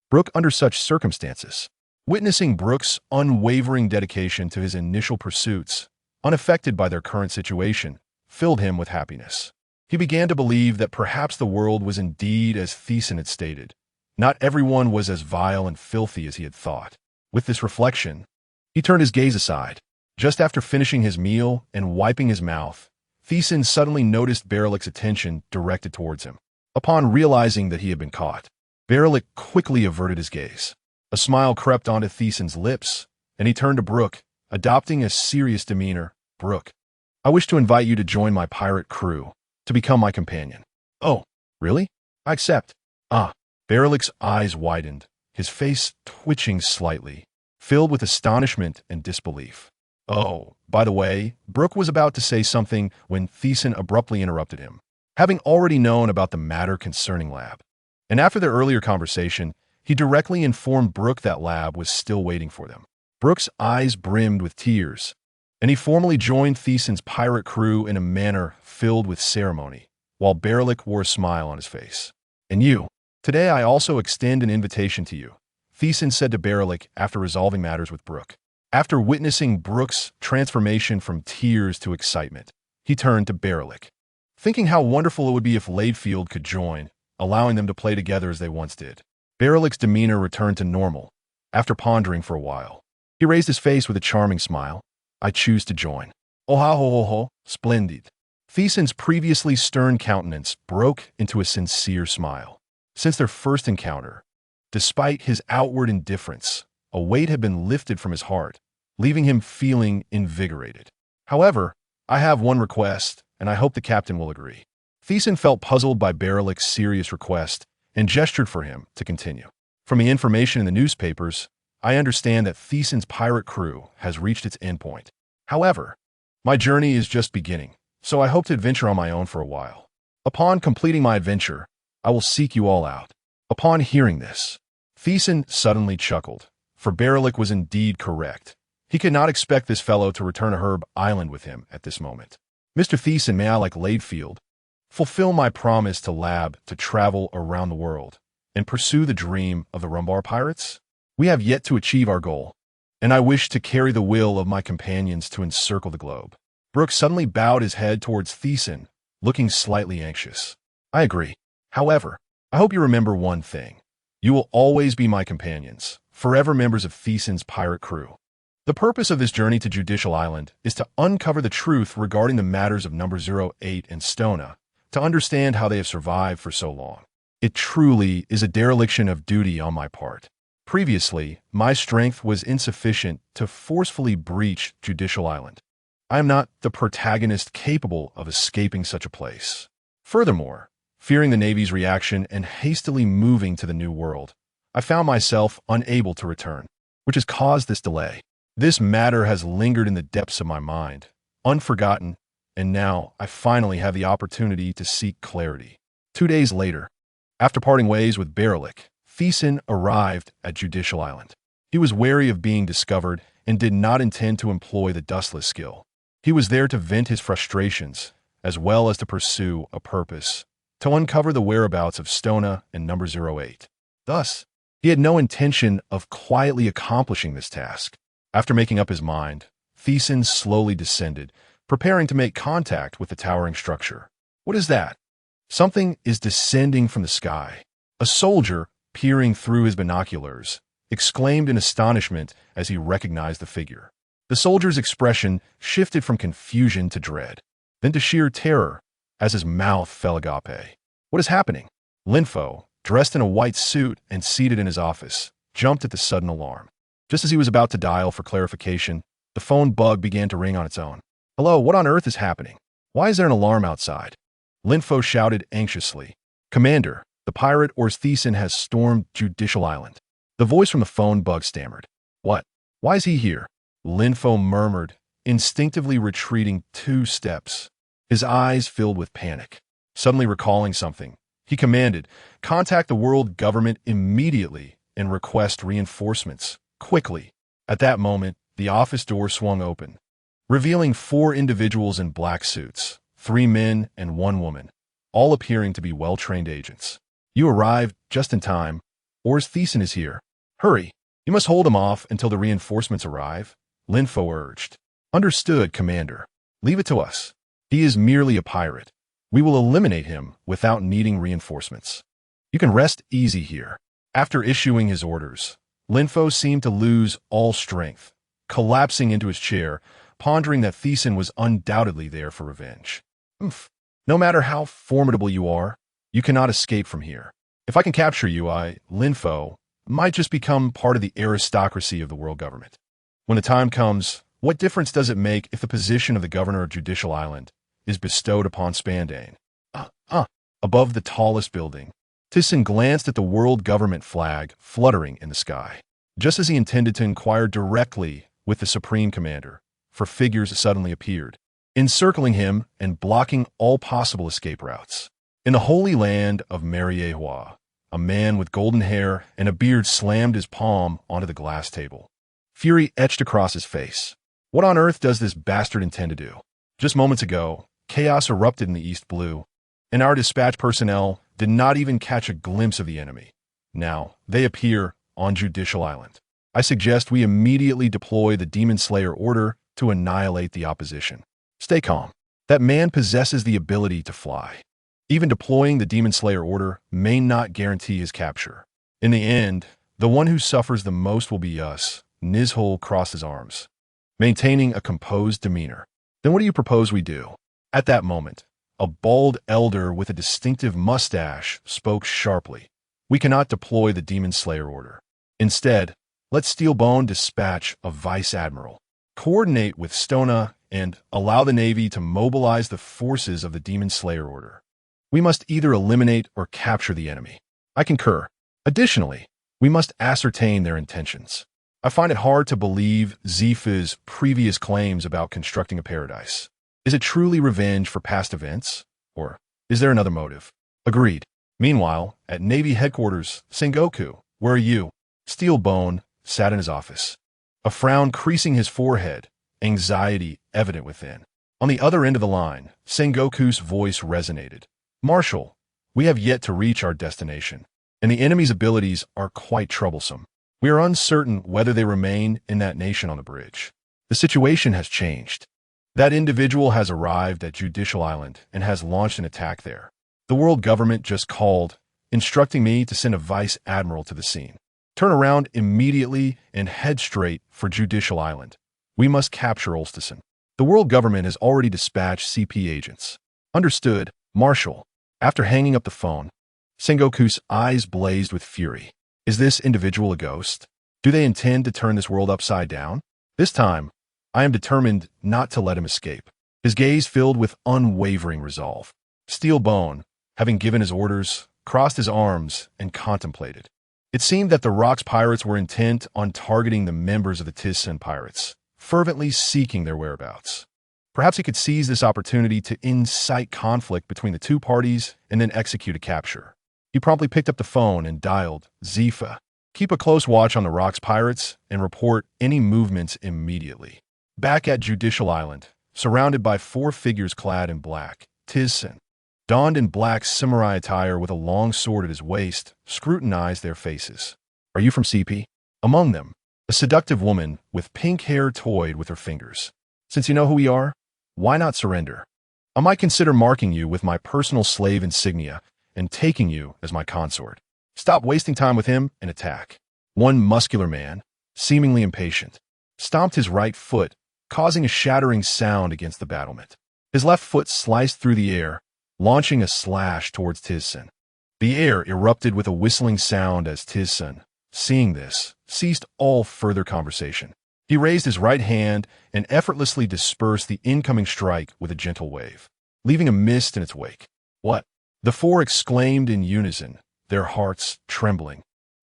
Brooke under such circumstances." Witnessing Brooke's unwavering dedication to his initial pursuits, unaffected by their current situation, filled him with happiness. He began to believe that perhaps the world was indeed as Thiessen had stated. Not everyone was as vile and filthy as he had thought. With this reflection, he turned his gaze aside. Just after finishing his meal and wiping his mouth, Thiessen suddenly noticed Berlik's attention directed towards him. Upon realizing that he had been caught, Berlik quickly averted his gaze. A smile crept onto Thiessen's lips, and he turned to Brooke, adopting a serious demeanor. "Brooke, I wish to invite you to join my pirate crew, to become my companion." "Oh, really? I accept." "Ah." Berlik's eyes widened, his face twitching slightly, filled with astonishment and disbelief. "Oh, by the way," Brooke was about to say something when Thiessen abruptly interrupted him, having already known about the matter concerning Lab. And after their earlier conversation, he directly informed Brooke that Lab was still waiting for them. Brooke's eyes brimmed with tears, and he formally joined Thiessen's pirate crew in a manner filled with ceremony, while Berlik wore a smile on his face. "And you, today I also extend an invitation to you," Thiessen said to Berlik after resolving matters with Brooke. After witnessing Brooke's transformation from tears to excitement, he turned to Berlik, thinking how wonderful it would be if Laidfield could join, allowing them to play together as they once did. Berlik's demeanor returned to normal, after pondering for a while. He raised his face with a charming smile. "I choose to join." Oh ha ho ho ho, splendid. Theson's previously stern countenance broke into a sincere smile. Since their first encounter, despite his outward indifference, a weight had been lifted from his heart, leaving him feeling invigorated. However, I have one request, and I hope the captain will agree. Theson felt puzzled by Berilic's serious request and gestured for him to continue. From the information in the newspapers, I understand that Theson's pirate crew has reached its endpoint. However, my journey is just beginning, so I hope to adventure on my own for a while. Upon completing my adventure, I will seek you all out. Upon hearing this, Theson suddenly chuckled, for Berilic was indeed correct. He could not expect this fellow to return to Herb Island with him at this moment. Mr. Theson, may I, like Ladefield, fulfill my promise to Lab to travel around the world and pursue the dream of the Rumbar Pirates? We have yet to achieve our goal, and I wish to carry the will of my companions to encircle the globe. Brooks suddenly bowed his head towards Theson, looking slightly anxious. I agree. However, I hope you remember one thing. You will always be my companions, forever members of Theson's pirate crew. The purpose of this journey to Judicial Island is to uncover the truth regarding the matters of Number 08 and Stona, to understand how they have survived for so long. It truly is a dereliction of duty on my part. Previously, my strength was insufficient to forcefully breach Judicial Island. I am not the protagonist capable of escaping such a place. Furthermore, fearing the Navy's reaction and hastily moving to the New World, I found myself unable to return, which has caused this delay. This matter has lingered in the depths of my mind, unforgotten, and now I finally have the opportunity to seek clarity. 2 days later, after parting ways with Berilic, Theson arrived at Judicial Island. He was wary of being discovered and did not intend to employ the dustless skill. He was there to vent his frustrations, as well as to pursue a purpose, to uncover the whereabouts of Stona and Number 08. Thus, he had no intention of quietly accomplishing this task. After making up his mind, Theson slowly descended, preparing to make contact with the towering structure. What is that? Something is descending from the sky. A soldier, peering through his binoculars, exclaimed in astonishment as he recognized the figure. The soldier's expression shifted from confusion to dread, then to sheer terror, as his mouth fell agape. What is happening? Linfo, dressed in a white suit and seated in his office, jumped at the sudden alarm. Just as he was about to dial for clarification, the phone bug began to ring on its own. Hello, what on earth is happening? Why is there an alarm outside? Linfo shouted anxiously. Commander, the pirate Ors Theson has stormed Judicial Island. The voice from the phone bug stammered. What? Why is he here? Linfo murmured, instinctively retreating 2 steps. His eyes filled with panic. Suddenly recalling something, he commanded, contact the world government immediately and request reinforcements, quickly. At that moment, the office door swung open, revealing 4 individuals in black suits, 3 men and 1 woman, all appearing to be well-trained agents. You arrived just in time. Ors Theson is here. Hurry. You must hold him off until the reinforcements arrive, Linfo urged. Understood, Commander. Leave it to us. He is merely a pirate. We will eliminate him without needing reinforcements. You can rest easy here. After issuing his orders, Linfo seemed to lose all strength, collapsing into his chair, pondering that Theson was undoubtedly there for revenge. No matter how formidable you are, you cannot escape from here. If I can capture you, Linfo, might just become part of the aristocracy of the world government. When the time comes, what difference does it make if the position of the governor of Judicial Island is bestowed upon Spandane? Above the tallest building, Theson glanced at the world government flag fluttering in the sky. Just as he intended to inquire directly with the Supreme Commander, for figures suddenly appeared, encircling him and blocking all possible escape routes. In the holy land of Mariehua, a man with golden hair and a beard slammed his palm onto the glass table. Fury etched across his face. What on earth does this bastard intend to do? Just moments ago, chaos erupted in the East Blue, and our dispatch personnel did not even catch a glimpse of the enemy. Now, they appear on Judicial Island. I suggest we immediately deploy the Demon Slayer order to annihilate the opposition. Stay calm. That man possesses the ability to fly. Even deploying the Demon Slayer order may not guarantee his capture. In the end, the one who suffers the most will be us. Nizhol crossed his arms, maintaining a composed demeanor. Then what do you propose we do? At that moment, a bald elder with a distinctive mustache spoke sharply. We cannot deploy the Demon Slayer order. Instead, let Steelbone dispatch a vice admiral, coordinate with Stona, and allow the Navy to mobilize the forces of the Demon Slayer order. We must either eliminate or capture the enemy. I concur. Additionally, we must ascertain their intentions. I find it hard to believe Zifa's previous claims about constructing a paradise. Is it truly revenge for past events? Or is there another motive? Agreed. Meanwhile, at Navy headquarters, Sengoku, where are you? Steelbone sat in his office, a frown creasing his forehead, anxiety evident within. On the other end of the line, Sengoku's voice resonated. Marshal, we have yet to reach our destination, and the enemy's abilities are quite troublesome. We are uncertain whether they remain in that nation on the bridge. The situation has changed. That individual has arrived at Judicial Island and has launched an attack there. The world government just called, instructing me to send a vice admiral to the scene. Turn around immediately and head straight for Judicial Island. We must capture Ulstison. The world government has already dispatched CP agents. Understood, Marshal. After hanging up the phone, Sengoku's eyes blazed with fury. Is this individual a ghost? Do they intend to turn this world upside down? This time, I am determined not to let him escape. His gaze filled with unwavering resolve. Steelbone, having given his orders, crossed his arms and contemplated. It seemed that the Rocks pirates were intent on targeting the members of the Tizsen pirates, fervently seeking their whereabouts. Perhaps he could seize this opportunity to incite conflict between the two parties and then execute a capture. He promptly picked up the phone and dialed Zifa. Keep a close watch on the Rocks pirates and report any movements immediately. Back at Judicial Island, surrounded by 4 figures clad in black, Tizsen, donned in black samurai attire with a long sword at his waist, scrutinized their faces. Are you from CP? Among them, a seductive woman with pink hair toyed with her fingers. Since you know who we are, why not surrender? I might consider marking you with my personal slave insignia and taking you as my consort. Stop wasting time with him and attack. One muscular man, seemingly impatient, stomped his right foot, causing a shattering sound against the battlement. His left foot sliced through the air, launching a slash towards Tizsen. The air erupted with a whistling sound as Tizsen, seeing this, ceased all further conversation. He raised his right hand and effortlessly dispersed the incoming strike with a gentle wave, leaving a mist in its wake. What? The 4 exclaimed in unison, their hearts trembling,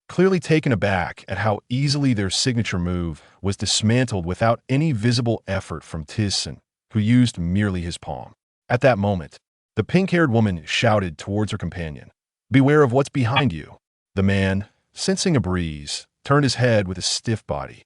clearly taken aback at how easily their signature move was dismantled without any visible effort from Tizsen, who used merely his palm. At that moment, the pink-haired woman shouted towards her companion, "Beware of what's behind you." The man, sensing a breeze, turned his head with a stiff body,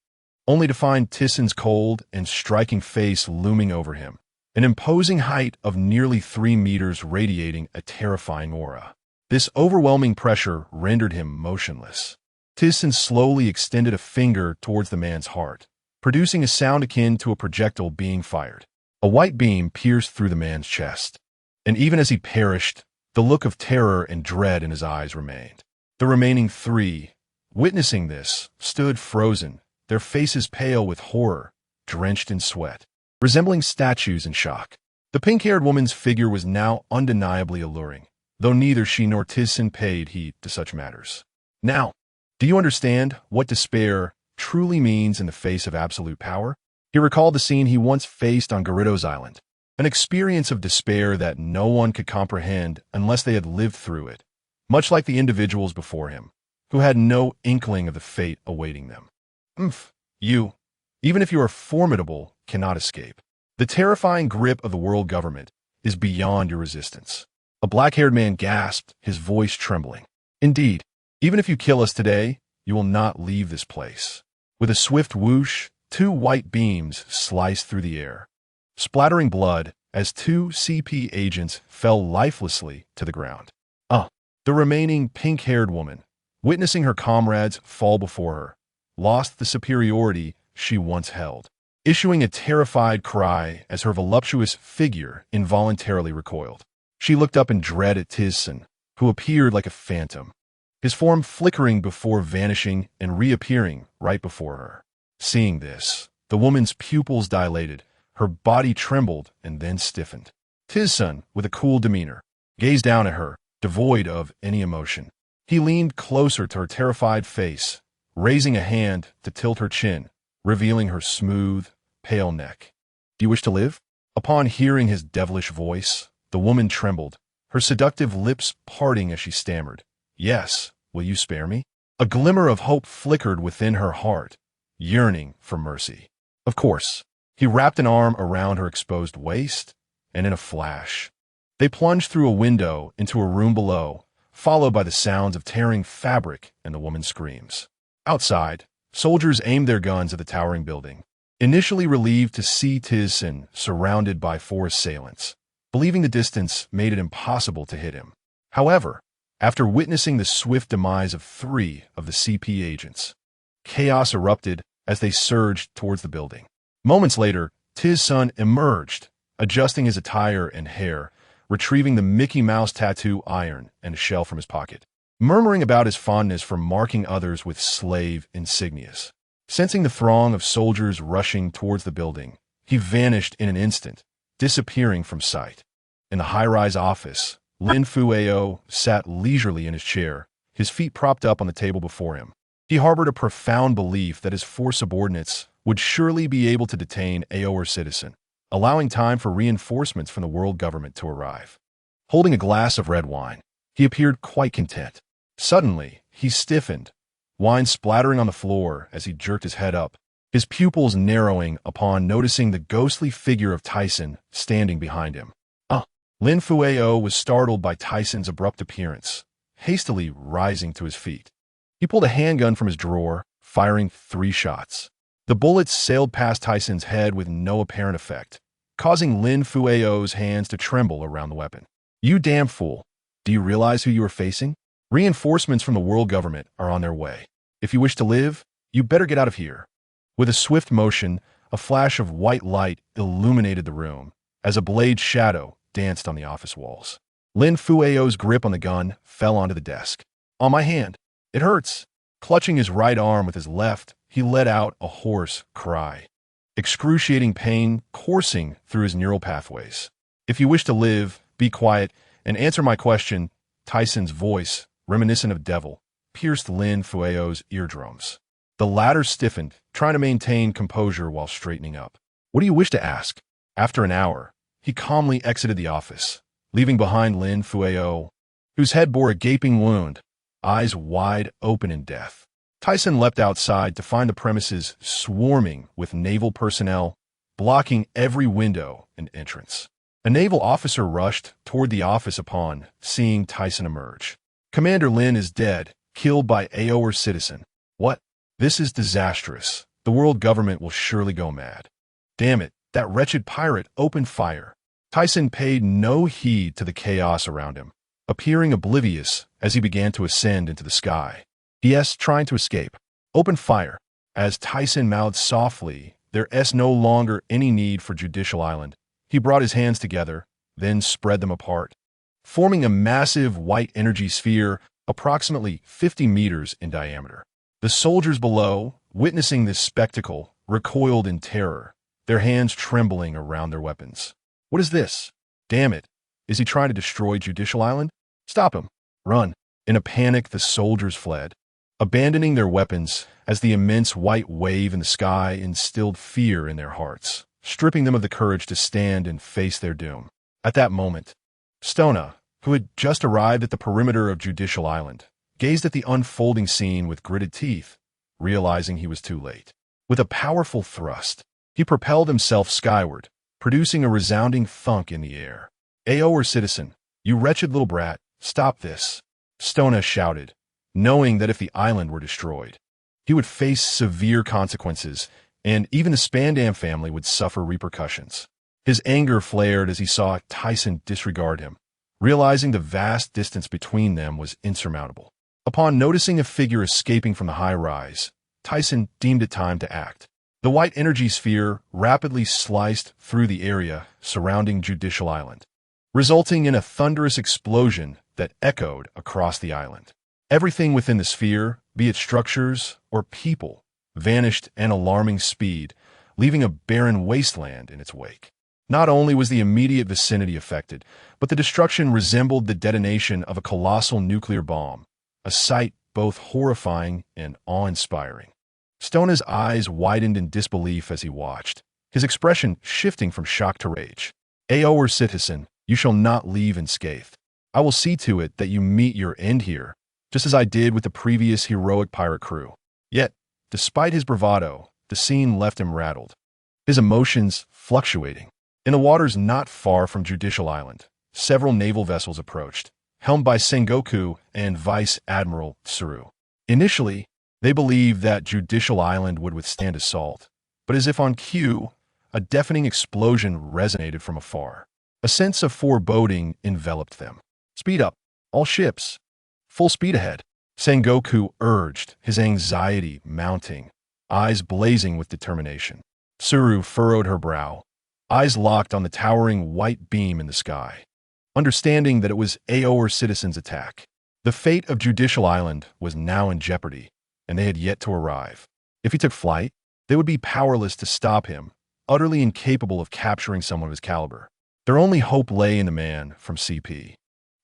only to find Tizsen's cold and striking face looming over him, an imposing height of nearly 3 meters radiating a terrifying aura. This overwhelming pressure rendered him motionless. Tizsen slowly extended a finger towards the man's heart, producing a sound akin to a projectile being fired. A white beam pierced through the man's chest, and even as he perished, the look of terror and dread in his eyes remained. The remaining 3, witnessing this, stood frozen, their faces pale with horror, drenched in sweat, resembling statues in shock. The pink-haired woman's figure was now undeniably alluring, though neither she nor Tizsen paid heed to such matters. Now, do you understand what despair truly means in the face of absolute power? He recalled the scene he once faced on Garrido's Island, an experience of despair that no one could comprehend unless they had lived through it, much like the individuals before him, who had no inkling of the fate awaiting them. You, even if you are formidable, cannot escape. The terrifying grip of the world government is beyond your resistance. A black-haired man gasped, his voice trembling. Indeed, even if you kill us today, you will not leave this place. With a swift whoosh, 2 white beams sliced through the air, splattering blood as 2 CP agents fell lifelessly to the ground. The remaining pink-haired woman, witnessing her comrades fall before her, lost the superiority she once held, issuing a terrified cry as her voluptuous figure involuntarily recoiled. She looked up in dread at Tizsen, who appeared like a phantom, his form flickering before vanishing and reappearing right before her. Seeing this, the woman's pupils dilated, Her body trembled and then stiffened. Tizson, with a cool demeanor, gazed down at her, devoid of any emotion. He leaned closer to her terrified face, raising a hand to tilt her chin, revealing her smooth, pale neck. "Do you wish to live?" Upon hearing his devilish voice, the woman trembled, her seductive lips parting as she stammered, "Yes, will you spare me?" A glimmer of hope flickered within her heart, yearning for mercy. Of course. He wrapped an arm around her exposed waist, and in a flash, they plunged through a window into a room below, followed by the sounds of tearing fabric and the woman's screams. Outside, soldiers aimed their guns at the towering building, initially relieved to see Tizson surrounded by 4 assailants, believing the distance made it impossible to hit him. However, after witnessing the swift demise of 3 of the CP agents, chaos erupted as they surged towards the building. Moments later, Tizson emerged, adjusting his attire and hair, retrieving the Mickey Mouse tattoo iron and a shell from his pocket, murmuring about his fondness for marking others with slave insignias. Sensing the throng of soldiers rushing towards the building, he vanished in an instant, disappearing from sight. In the high-rise office, Lin Fueo sat leisurely in his chair, his feet propped up on the table before him. He harbored a profound belief that his 4 subordinates would surely be able to detain AO Citizen, allowing time for reinforcements from the world government to arrive. Holding a glass of red wine, he appeared quite content. Suddenly, he stiffened, wine splattering on the floor as he jerked his head up, his pupils narrowing upon noticing the ghostly figure of Tizson standing behind him. Lin Fueo was startled by Tyson's abrupt appearance, hastily rising to his feet. He pulled a handgun from his drawer, firing 3 shots. The bullets sailed past Tyson's head with no apparent effect, causing Lin Fueo's hands to tremble around the weapon. "You damn fool. Do you realize who you are facing? Reinforcements from the world government are on their way. If you wish to live, you better get out of here." With a swift motion, a flash of white light illuminated the room, as a blade shadow danced on the office walls. Lin Fueo's grip on the gun fell onto the desk. "On my hand. It hurts." Clutching his right arm with his left, he let out a hoarse cry, excruciating pain coursing through his neural pathways. "If you wish to live, be quiet and answer my question." Tyson's voice, reminiscent of devil, pierced Lin Fueo's eardrums. The latter stiffened, trying to maintain composure while straightening up. "What do you wish to ask?" After an hour, he calmly exited the office, leaving behind Lin Fueo, whose head bore a gaping wound, eyes wide open in death. Tysson leapt outside to find the premises swarming with naval personnel, blocking every window and entrance. A naval officer rushed toward the office upon seeing Tysson emerge. "Commander Lin is dead, killed by AO Citizen." "What? This is disastrous. The world government will surely go mad." "Damn it, that wretched pirate opened fire." Tysson paid no heed to the chaos around him, appearing oblivious as he began to ascend into the sky. Yes, trying to escape. "Open fire." As Tysson mouthed softly, there is no longer any need for Judicial Island. He brought his hands together, then spread them apart, forming a massive white energy sphere approximately 50 meters in diameter. The soldiers below, witnessing this spectacle, recoiled in terror, their hands trembling around their weapons. "What is this? Damn it. Is he trying to destroy Judicial Island? Stop him. Run." In a panic, the soldiers fled, abandoning their weapons as the immense white wave in the sky instilled fear in their hearts, stripping them of the courage to stand and face their doom. At that moment, Stona, who had just arrived at the perimeter of Judicial Island, gazed at the unfolding scene with gritted teeth, realizing he was too late. With a powerful thrust, he propelled himself skyward, producing a resounding thunk in the air. "AO Citizen, you wretched little brat, stop this," Stona shouted, knowing that if the island were destroyed, he would face severe consequences, and even the Spandam family would suffer repercussions. His anger flared as he saw Tysson disregard him, realizing the vast distance between them was insurmountable. Upon noticing a figure escaping from the high rise, Tysson deemed it time to act. The white energy sphere rapidly sliced through the area surrounding Judicial Island, resulting in a thunderous explosion that echoed across the island. Everything within the sphere, be it structures or people, vanished at an alarming speed, leaving a barren wasteland in its wake. Not only was the immediate vicinity affected, but the destruction resembled the detonation of a colossal nuclear bomb, a sight both horrifying and awe-inspiring. Stona's eyes widened in disbelief as he watched, his expression shifting from shock to rage. "Aor citizen, you shall not leave unscathed. I will see to it that you meet your end here, just as I did with the previous heroic pirate crew." Yet, despite his bravado, the scene left him rattled, his emotions fluctuating. In the waters not far from Judicial Island, several naval vessels approached, helmed by Sengoku and Vice Admiral Tsuru. Initially, they believed that Judicial Island would withstand assault, but as if on cue, a deafening explosion resonated from afar. A sense of foreboding enveloped them. "Speed up, all ships. Full speed ahead," Sengoku urged, his anxiety mounting, eyes blazing with determination. Tsuru furrowed her brow, eyes locked on the towering white beam in the sky, understanding that it was Aor citizens' attack. The fate of Judicial Island was now in jeopardy, and they had yet to arrive. If he took flight, they would be powerless to stop him, utterly incapable of capturing someone of his caliber. Their only hope lay in the man from CP,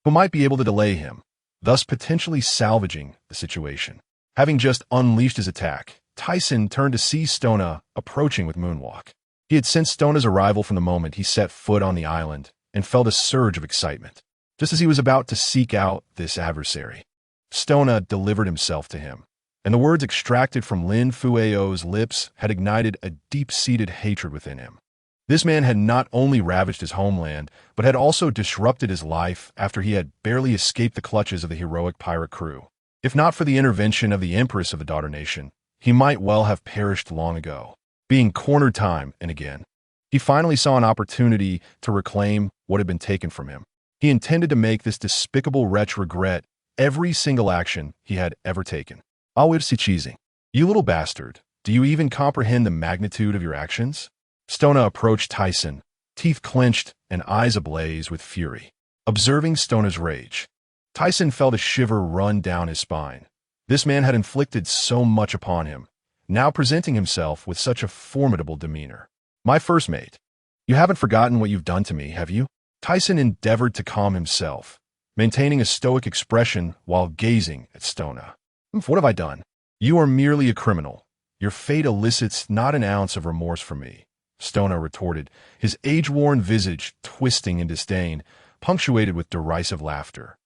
who might be able to delay him, thus potentially salvaging the situation. Having just unleashed his attack, Tyson turned to see Stona approaching with Moonwalk. He had sensed Stona's arrival from the moment he set foot on the island and felt a surge of excitement, just as he was about to seek out this adversary. Stona delivered himself to him, and the words extracted from Lin Fueo's lips had ignited a deep-seated hatred within him. This man had not only ravaged his homeland, but had also disrupted his life after he had barely escaped the clutches of the heroic pirate crew. If not for the intervention of the Empress of the Daughter Nation, he might well have perished long ago. Being cornered time and again, he finally saw an opportunity to reclaim what had been taken from him. He intended to make this despicable wretch regret every single action he had ever taken. "Awirsichizing, you little bastard, do you even comprehend the magnitude of your actions?" Stona approached Tyson, teeth clenched and eyes ablaze with fury. Observing Stona's rage, Tyson felt a shiver run down his spine. This man had inflicted so much upon him, now presenting himself with such a formidable demeanor. "My first mate, you haven't forgotten what you've done to me, have you?" Tyson endeavored to calm himself, maintaining a stoic expression while gazing at Stona. "What have I done? You are merely a criminal. Your fate elicits not an ounce of remorse from me," Stona retorted, his age-worn visage twisting in disdain, punctuated with derisive laughter.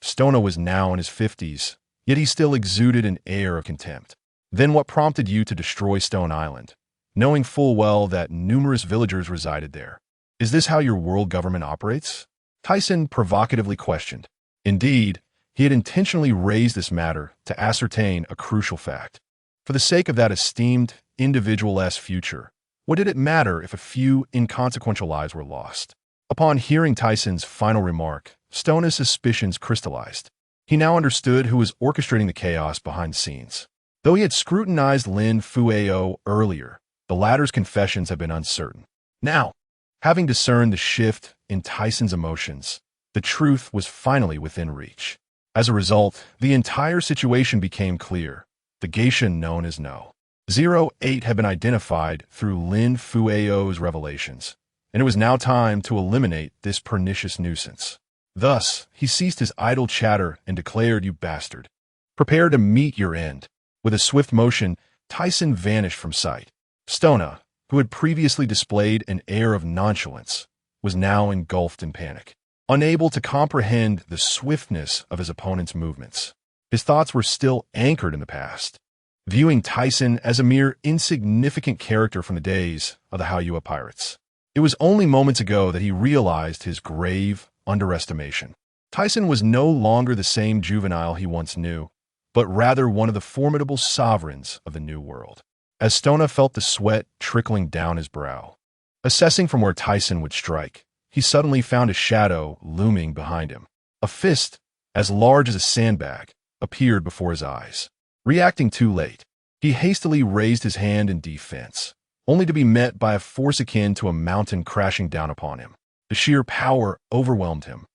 Stona was now in his 50s, yet he still exuded an air of contempt. "Then what prompted you to destroy Stone Island, knowing full well that numerous villagers resided there? Is this how your world government operates?" Tyson provocatively questioned. Indeed, he had intentionally raised this matter to ascertain a crucial fact. For the sake of that esteemed individual's future, what did it matter if a few inconsequential lives were lost? Upon hearing Tyson's final remark, Stona's suspicions crystallized. He now understood who was orchestrating the chaos behind the scenes. Though he had scrutinized Lin Fueo earlier, the latter's confessions had been uncertain. Now, having discerned the shift in Tyson's emotions, the truth was finally within reach. As a result, the entire situation became clear. The geisha known as No. 08 had been identified through Lin Fueo's revelations, and it was now time to eliminate this pernicious nuisance. Thus, he ceased his idle chatter and declared, "You bastard, prepare to meet your end." With a swift motion, Tyson vanished from sight. Stona, who had previously displayed an air of nonchalance, was now engulfed in panic, unable to comprehend the swiftness of his opponent's movements. His thoughts were still anchored in the past, viewing Tyson as a mere insignificant character from the days of the Haoyua pirates. It was only moments ago that he realized his grave underestimation. Tyson was no longer the same juvenile he once knew, but rather one of the formidable sovereigns of the New World. As Stona felt the sweat trickling down his brow, assessing from where Tyson would strike, he suddenly found a shadow looming behind him. A fist, as large as a sandbag, appeared before his eyes. Reacting too late, he hastily raised his hand in defense, only to be met by a force akin to a mountain crashing down upon him. The sheer power overwhelmed him,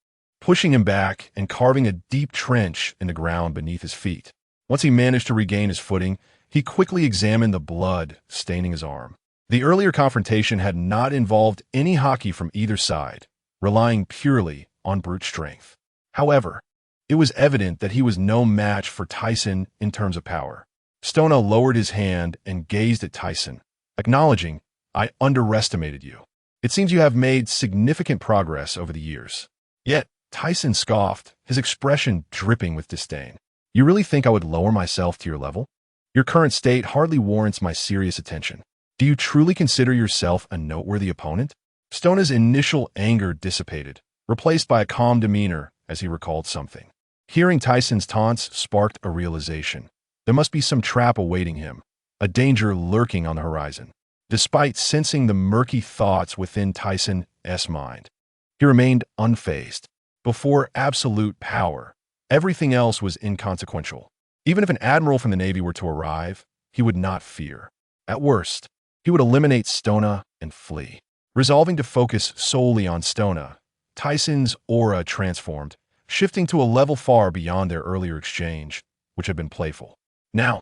pushing him back and carving a deep trench in the ground beneath his feet. Once he managed to regain his footing, he quickly examined the blood staining his arm. The earlier confrontation had not involved any Haki from either side, relying purely on brute strength. However, it was evident that he was no match for Tyson in terms of power. Stona lowered his hand and gazed at Tyson, acknowledging, "I underestimated you. It seems you have made significant progress over the years." Yet, Tyson scoffed, his expression dripping with disdain. "You really think I would lower myself to your level? Your current state hardly warrants my serious attention. Do you truly consider yourself a noteworthy opponent?" Stona's initial anger dissipated, replaced by a calm demeanor as he recalled something. Hearing Tyson's taunts sparked a realization. There must be some trap awaiting him, a danger lurking on the horizon. Despite sensing the murky thoughts within Tyson's mind, he remained unfazed. Before absolute power, everything else was inconsequential. Even if an admiral from the Navy were to arrive, he would not fear. At worst, he would eliminate Stona and flee. Resolving to focus solely on Stona, Tyson's aura transformed, shifting to a level far beyond their earlier exchange, which had been playful. Now,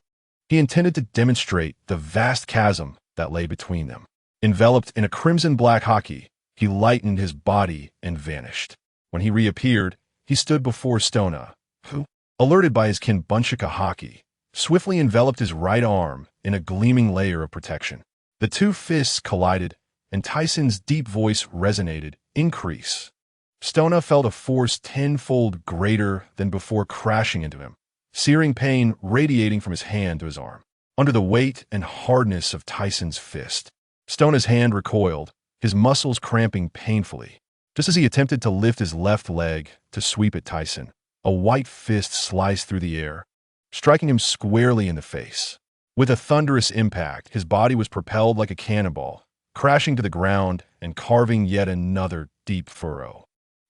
he intended to demonstrate the vast chasm that lay between them. Enveloped in a crimson-black Haki, he lightened his body and vanished. When he reappeared, he stood before Stona, who, alerted by his Kinbunchika Haki, swiftly enveloped his right arm in a gleaming layer of protection. The two fists collided, and Tyson's deep voice resonated, "Increase." Stona felt a force tenfold greater than before crashing into him, searing pain radiating from his hand to his arm. Under the weight and hardness of Tyson's fist, Stona's hand recoiled, his muscles cramping painfully. Just as he attempted to lift his left leg to sweep at Tyson, a white fist sliced through the air, striking him squarely in the face. With a thunderous impact, his body was propelled like a cannonball, crashing to the ground and carving yet another deep furrow.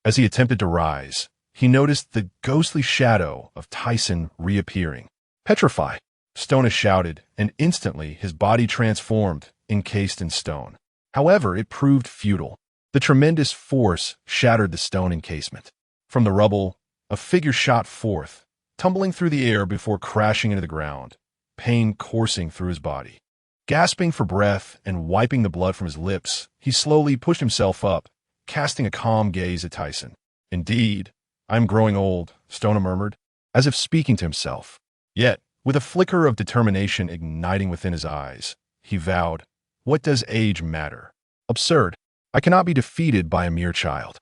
As he attempted to rise, he noticed the ghostly shadow of Tyson reappearing. "Petrify!" Stona shouted, and instantly his body transformed, encased in stone. However, it proved futile. The tremendous force shattered the stone encasement. From the rubble, a figure shot forth, tumbling through the air before crashing into the ground, pain coursing through his body. Gasping for breath and wiping the blood from his lips, he slowly pushed himself up, casting a calm gaze at Tyson. "Indeed, I'm growing old," Stona murmured, as if speaking to himself. Yet, with a flicker of determination igniting within his eyes, he vowed, "What does age matter? Absurd. I cannot be defeated by a mere child.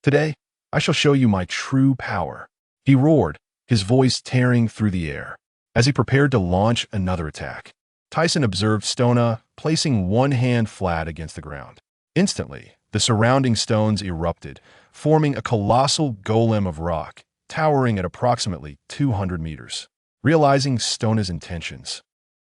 Today, I shall show you my true power." He roared, his voice tearing through the air. As he prepared to launch another attack, Tyson observed Stona placing one hand flat against the ground. Instantly, the surrounding stones erupted, forming a colossal golem of rock, towering at approximately 200 meters. Realizing Stona's intentions,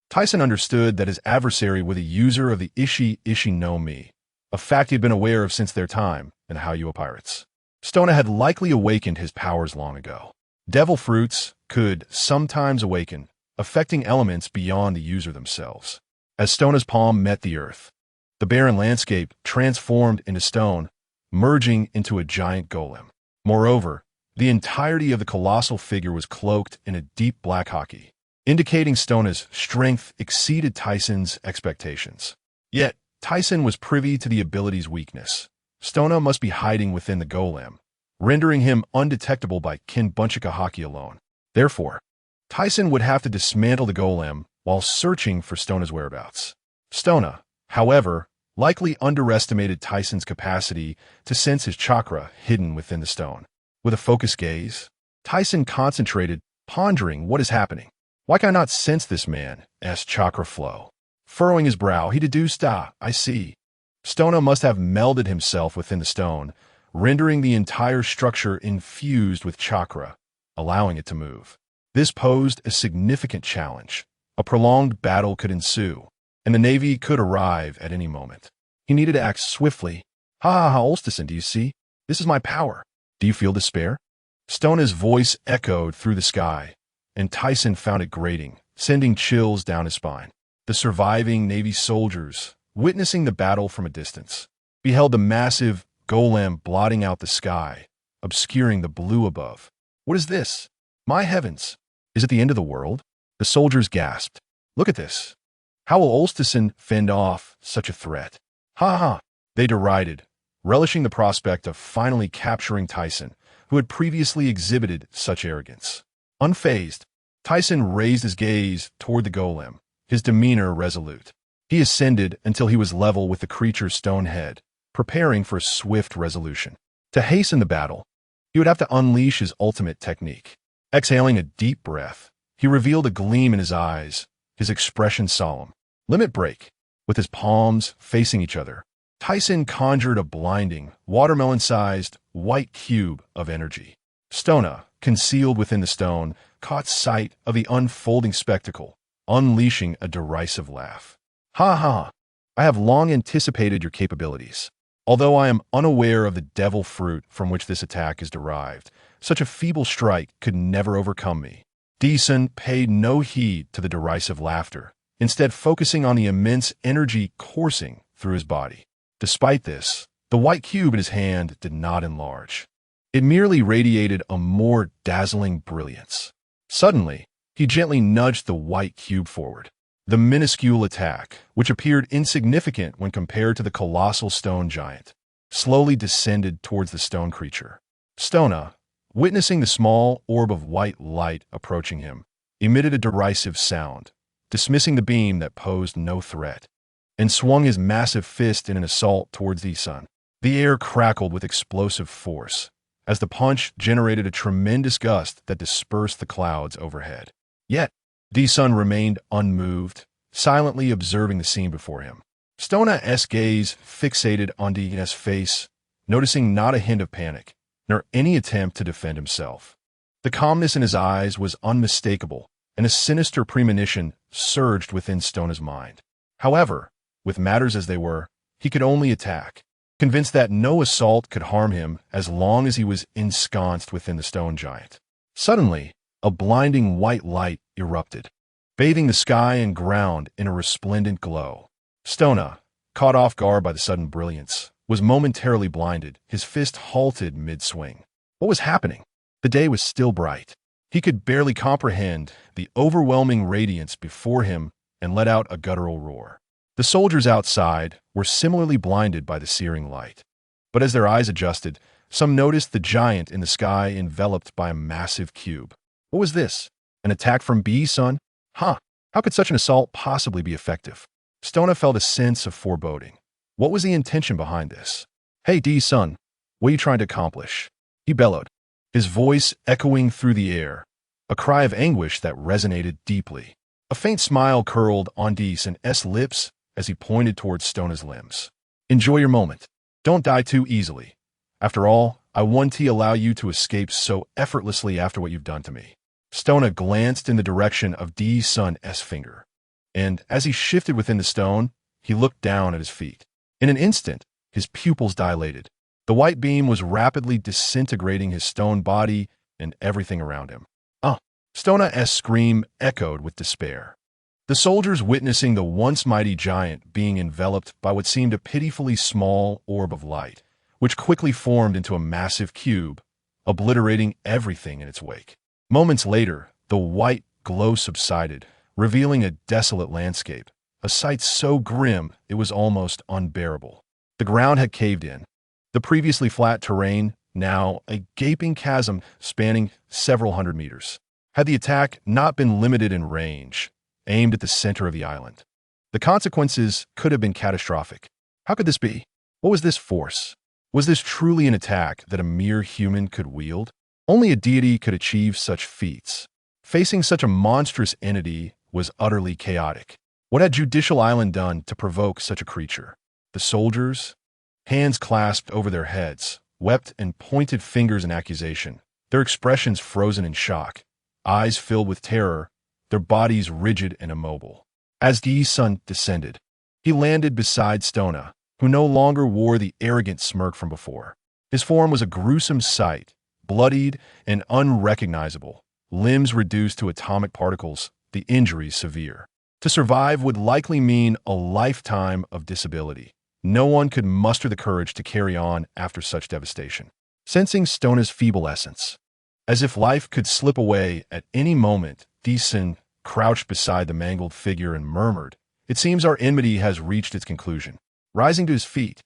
Tyson understood that his adversary was a user of the Ishi no Mi, a fact he had been aware of since their time in Hayua Pirates. Stona had likely awakened his powers long ago. Devil fruits could sometimes awaken, affecting elements beyond the user themselves. As Stona's palm met the earth, the barren landscape transformed into stone, merging into a giant golem. Moreover, the entirety of the colossal figure was cloaked in a deep black Haki, indicating Stona's strength exceeded Tyson's expectations. Yet, Tyson was privy to the ability's weakness. Stona must be hiding within the golem, rendering him undetectable by Kinbunchika Haki alone. Therefore, Tyson would have to dismantle the golem while searching for Stona's whereabouts. Stona, however, likely underestimated Tyson's capacity to sense his chakra hidden within the stone. With a focused gaze, Tyson concentrated, pondering what is happening. "Why can I not sense this man?" asked chakra flow. Furrowing his brow, he deduced, "I see." Stona must have melded himself within the stone, rendering the entire structure infused with chakra, allowing it to move. This posed a significant challenge. A prolonged battle could ensue, and the Navy could arrive at any moment. He needed to act swiftly. "Ha, Olstison, do you see? This is my power. Do you feel despair?" Stona's voice echoed through the sky, and Tyson found it grating, sending chills down his spine. The surviving Navy soldiers, witnessing the battle from a distance, beheld the massive golem blotting out the sky, obscuring the blue above. "What is this? My heavens! Is it the end of the world?" The soldiers gasped. "Look at this. How will Olstison fend off such a threat? Ha ha, they derided, relishing the prospect of finally capturing Tyson, who had previously exhibited such arrogance. Unfazed, Tyson raised his gaze toward the golem, his demeanor resolute. He ascended until he was level with the creature's stone head, preparing for a swift resolution. To hasten the battle, he would have to unleash his ultimate technique. Exhaling a deep breath, he revealed a gleam in his eyes, his expression solemn. Limit break. With his palms facing each other, Tyson conjured a blinding, watermelon-sized, white cube of energy. Stona, concealed within the stone, caught sight of the unfolding spectacle, unleashing a derisive laugh. Ha ha! I have long anticipated your capabilities. Although I am unaware of the devil fruit from which this attack is derived, such a feeble strike could never overcome me. Deason paid no heed to the derisive laughter, instead focusing on the immense energy coursing through his body. Despite this, the white cube in his hand did not enlarge. It merely radiated a more dazzling brilliance. Suddenly, he gently nudged the white cube forward. The minuscule attack, which appeared insignificant when compared to the colossal stone giant, slowly descended towards the stone creature. Stona, witnessing the small orb of white light approaching him, emitted a derisive sound, dismissing the beam that posed no threat, and swung his massive fist in an assault towards the sun. The air crackled with explosive force, as the punch generated a tremendous gust that dispersed the clouds overhead. Yet, D-Sun remained unmoved, silently observing the scene before him. Stona's gaze fixated on D-Sun's face, noticing not a hint of panic, nor any attempt to defend himself. The calmness in his eyes was unmistakable, and a sinister premonition surged within Stona's mind. However, with matters as they were, he could only attack, convinced that no assault could harm him as long as he was ensconced within the stone giant. Suddenly, a blinding white light erupted, bathing the sky and ground in a resplendent glow. Stona, caught off guard by the sudden brilliance, was momentarily blinded, his fist halted mid-swing. What was happening? The day was still bright. He could barely comprehend the overwhelming radiance before him and let out a guttural roar. The soldiers outside were similarly blinded by the searing light. But as their eyes adjusted, some noticed the giant in the sky enveloped by a massive cube. What was this? An attack from B-Sun? Huh, how could such an assault possibly be effective? Stona felt a sense of foreboding. What was the intention behind this? Hey, D-Sun, what are you trying to accomplish? He bellowed, his voice echoing through the air, a cry of anguish that resonated deeply. A faint smile curled on D-Sun's lips as he pointed towards Stona's limbs. Enjoy your moment. Don't die too easily. After all, I won't allow you to escape so effortlessly after what you've done to me. Stona glanced in the direction of D-Sun's finger, and as he shifted within the stone, he looked down at his feet. In an instant, his pupils dilated. The white beam was rapidly disintegrating his stone body and everything around him. Stona's scream echoed with despair. The soldiers, witnessing the once mighty giant being enveloped by what seemed a pitifully small orb of light, which quickly formed into a massive cube, obliterating everything in its wake. Moments later, the white glow subsided, revealing a desolate landscape, a sight so grim it was almost unbearable. The ground had caved in. The previously flat terrain, now a gaping chasm spanning several hundred meters. Had the attack not been limited in range, aimed at the center of the island, the consequences could have been catastrophic. How could this be? What was this force? Was this truly an attack that a mere human could wield? Only a deity could achieve such feats. Facing such a monstrous entity was utterly chaotic. What had Judicial Island done to provoke such a creature? The soldiers, hands clasped over their heads, wept and pointed fingers in accusation, their expressions frozen in shock, eyes filled with terror, their bodies rigid and immobile. As D-Sun descended, he landed beside Stona, who no longer wore the arrogant smirk from before. His form was a gruesome sight, bloodied and unrecognizable, limbs reduced to atomic particles, the injuries severe. To survive would likely mean a lifetime of disability. No one could muster the courage to carry on after such devastation. Sensing Stona's feeble essence, as if life could slip away at any moment, D-Sun crouched beside the mangled figure and murmured, It seems our enmity has reached its conclusion. Rising to his feet,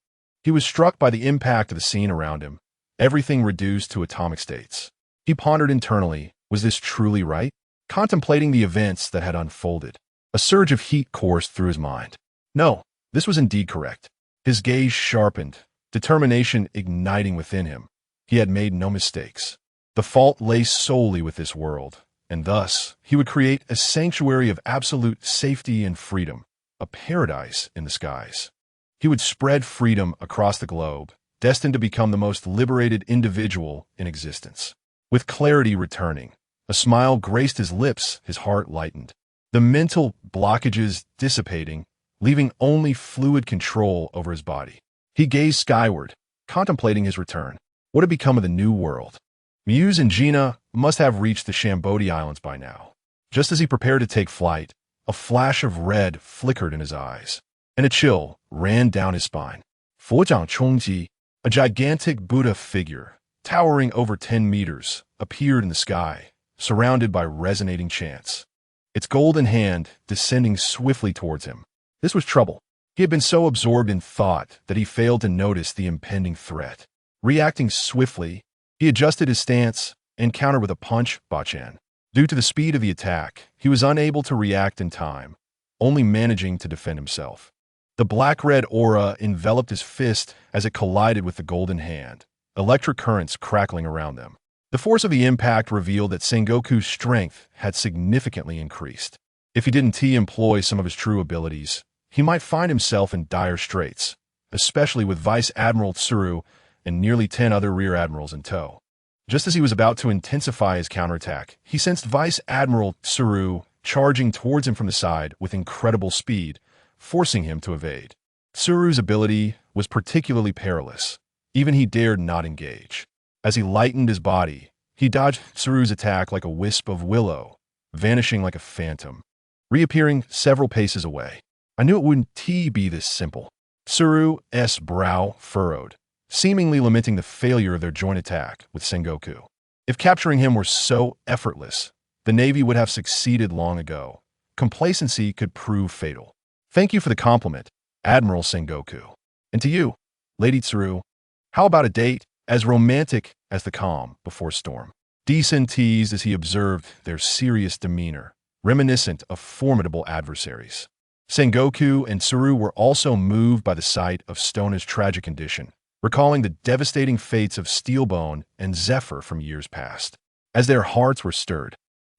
he was struck by the impact of the scene around him, everything reduced to atomic states. He pondered internally, was this truly right? Contemplating the events that had unfolded, a surge of heat coursed through his mind. No, this was indeed correct. His gaze sharpened, determination igniting within him. He had made no mistakes. The fault lay solely with this world, and thus he would create a sanctuary of absolute safety and freedom, a paradise in the skies. He would spread freedom across the globe, destined to become the most liberated individual in existence. With clarity returning, a smile graced his lips, his heart lightened. The mental blockages dissipating, leaving only fluid control over his body. He gazed skyward, contemplating his return. What had become of the new world? Muse and Gina must have reached the Shambodi Islands by now. Just as he prepared to take flight, a flash of red flickered in his eyes, and a chill ran down his spine. Fuzhang Chongji, a gigantic Buddha figure, towering over 10 meters, appeared in the sky, surrounded by resonating chants. Its golden hand descending swiftly towards him. This was trouble. He had been so absorbed in thought that he failed to notice the impending threat. Reacting swiftly, he adjusted his stance and countered with a punch, Bachan. Due to the speed of the attack, he was unable to react in time, only managing to defend himself. The black-red aura enveloped his fist as it collided with the golden hand, electric currents crackling around them. The force of the impact revealed that Sengoku's strength had significantly increased. If he didn't employ some of his true abilities, he might find himself in dire straits, especially with Vice Admiral Tsuru and nearly 10 other rear admirals in tow. Just as he was about to intensify his counterattack, he sensed Vice Admiral Tsuru charging towards him from the side with incredible speed, forcing him to evade. Tsuru's ability was particularly perilous. Even he dared not engage. As he lightened his body, he dodged Tsuru's attack like a wisp of willow, vanishing like a phantom, reappearing several paces away. I knew it wouldn't be this simple. Tsuru's brow furrowed, seemingly lamenting the failure of their joint attack with Sengoku. If capturing him were so effortless, the Navy would have succeeded long ago. Complacency could prove fatal. Thank you for the compliment, Admiral Sengoku. And to you, Lady Tsuru, how about a date as romantic as the calm before storm? Deason teased as he observed their serious demeanor, reminiscent of formidable adversaries. Sengoku and Tsuru were also moved by the sight of Stona's tragic condition, recalling the devastating fates of Steelbone and Zephyr from years past. As their hearts were stirred,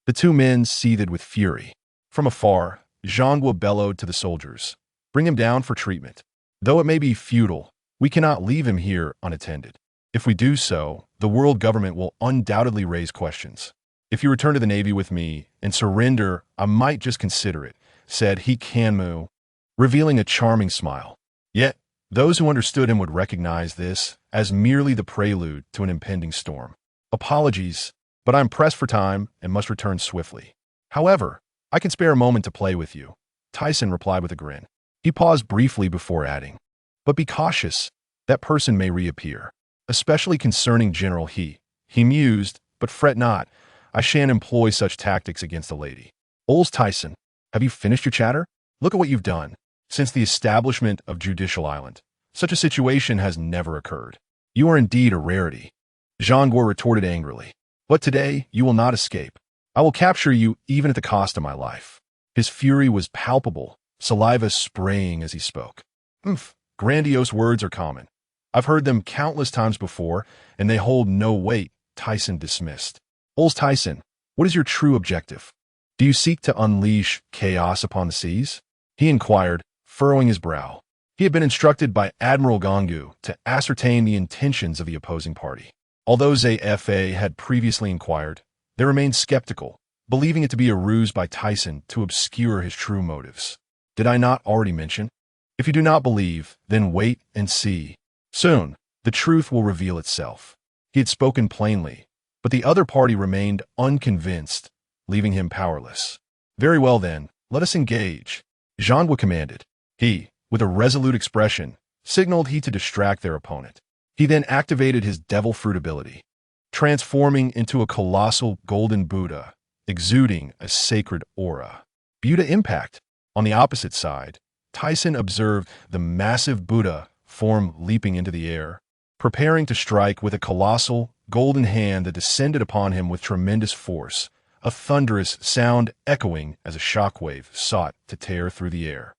the two men seethed with fury. From afar, Zhangguo bellowed to the soldiers, "Bring him down for treatment. Though it may be futile, we cannot leave him here unattended. If we do so, the world government will undoubtedly raise questions. If you return to the Navy with me and surrender, I might just consider it," said Hikanmu, revealing a charming smile. Yet, those who understood him would recognize this as merely the prelude to an impending storm. "Apologies, but I'm pressed for time and must return swiftly. However, I can spare a moment to play with you," Tyson replied with a grin. He paused briefly before adding, "But be cautious, that person may reappear. Especially concerning General He." He mused, "But fret not, I shan't employ such tactics against a lady." "Ols Tyson, have you finished your chatter? Look at what you've done. Since the establishment of Judicial Island, such a situation has never occurred. You are indeed a rarity." Zhangguo retorted angrily. "But today, you will not escape. I will capture you even at the cost of my life." His fury was palpable, saliva spraying as he spoke. Grandiose words are common. I've heard them countless times before, and they hold no weight," Tyson dismissed. "Ols Tyson, what is your true objective? Do you seek to unleash chaos upon the seas?" he inquired, furrowing his brow. He had been instructed by Admiral Gongu to ascertain the intentions of the opposing party. Although ZFA had previously inquired, they remained skeptical, believing it to be a ruse by Tyson to obscure his true motives. Did I not already mention? If you do not believe, then wait and see. Soon, the truth will reveal itself. He had spoken plainly, but the other party remained unconvinced, leaving him powerless. "Very well then, let us engage," Zhangguo commanded. He, with a resolute expression, signaled he to distract their opponent. He then activated his devil fruit ability, transforming into a colossal golden Buddha, exuding a sacred aura. Buddha impact. On the opposite side, Tyson observed the massive Buddha form leaping into the air, preparing to strike with a colossal, golden hand that descended upon him with tremendous force, a thunderous sound echoing as a shockwave sought to tear through the air.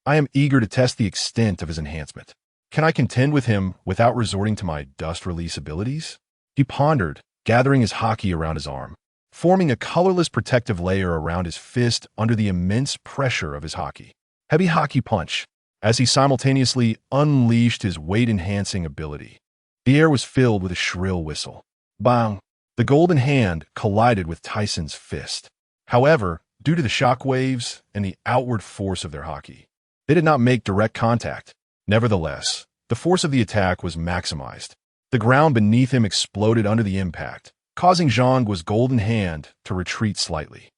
I am eager to test the extent of his enhancement. Can I contend with him without resorting to my dust release abilities? He pondered, gathering his Haki around his arm, forming a colorless protective layer around his fist under the immense pressure of his Haki. Heavy Haki punch, as he simultaneously unleashed his weight-enhancing ability. The air was filled with a shrill whistle. Bang! The golden hand collided with Tyson's fist. However, due to the shock waves and the outward force of their Haki, they did not make direct contact. Nevertheless, the force of the attack was maximized. The ground beneath him exploded under the impact, causing Zhangguo's golden hand to retreat slightly.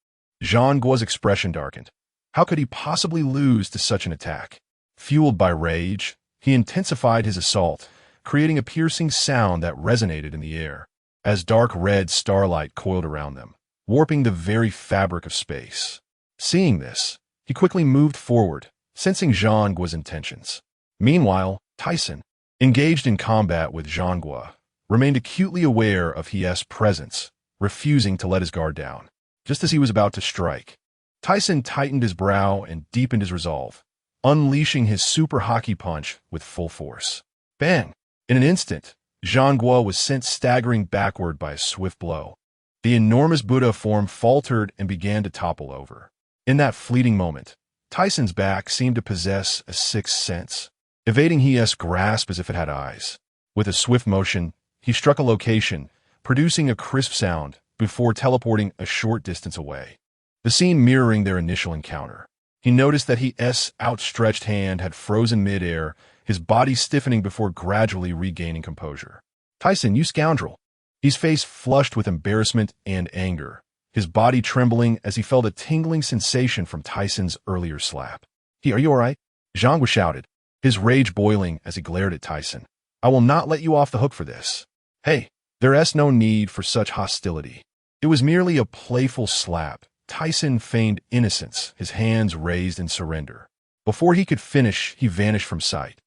Zhangguo's expression darkened. How could he possibly lose to such an attack? Fueled by rage, he intensified his assault, creating a piercing sound that resonated in the air, as dark red starlight coiled around them, warping the very fabric of space. Seeing this, he quickly moved forward, sensing Zhangguo's intentions. Meanwhile, Tyson, engaged in combat with Zhangguo, remained acutely aware of He's presence, refusing to let his guard down. Just as he was about to strike, Tyson tightened his brow and deepened his resolve, unleashing his super Haki punch with full force. Bang! In an instant, Zhangguo was sent staggering backward by a swift blow. The enormous Buddha form faltered and began to topple over. In that fleeting moment, Tyson's back seemed to possess a sixth sense, evading He's grasp as if it had eyes. With a swift motion, he struck a location, producing a crisp sound before teleporting a short distance away. The scene mirroring their initial encounter. He noticed that He's outstretched hand had frozen mid-air, his body stiffening before gradually regaining composure. Tyson, you scoundrel! His face flushed with embarrassment and anger, his body trembling as he felt a tingling sensation from Tyson's earlier slap. Are you all right? Zhangguo shouted, his rage boiling as he glared at Tyson. I will not let you off the hook for this. Hey, there's no need for such hostility. It was merely a playful slap. Tyson feigned innocence, his hands raised in surrender. Before he could finish, he vanished from sight.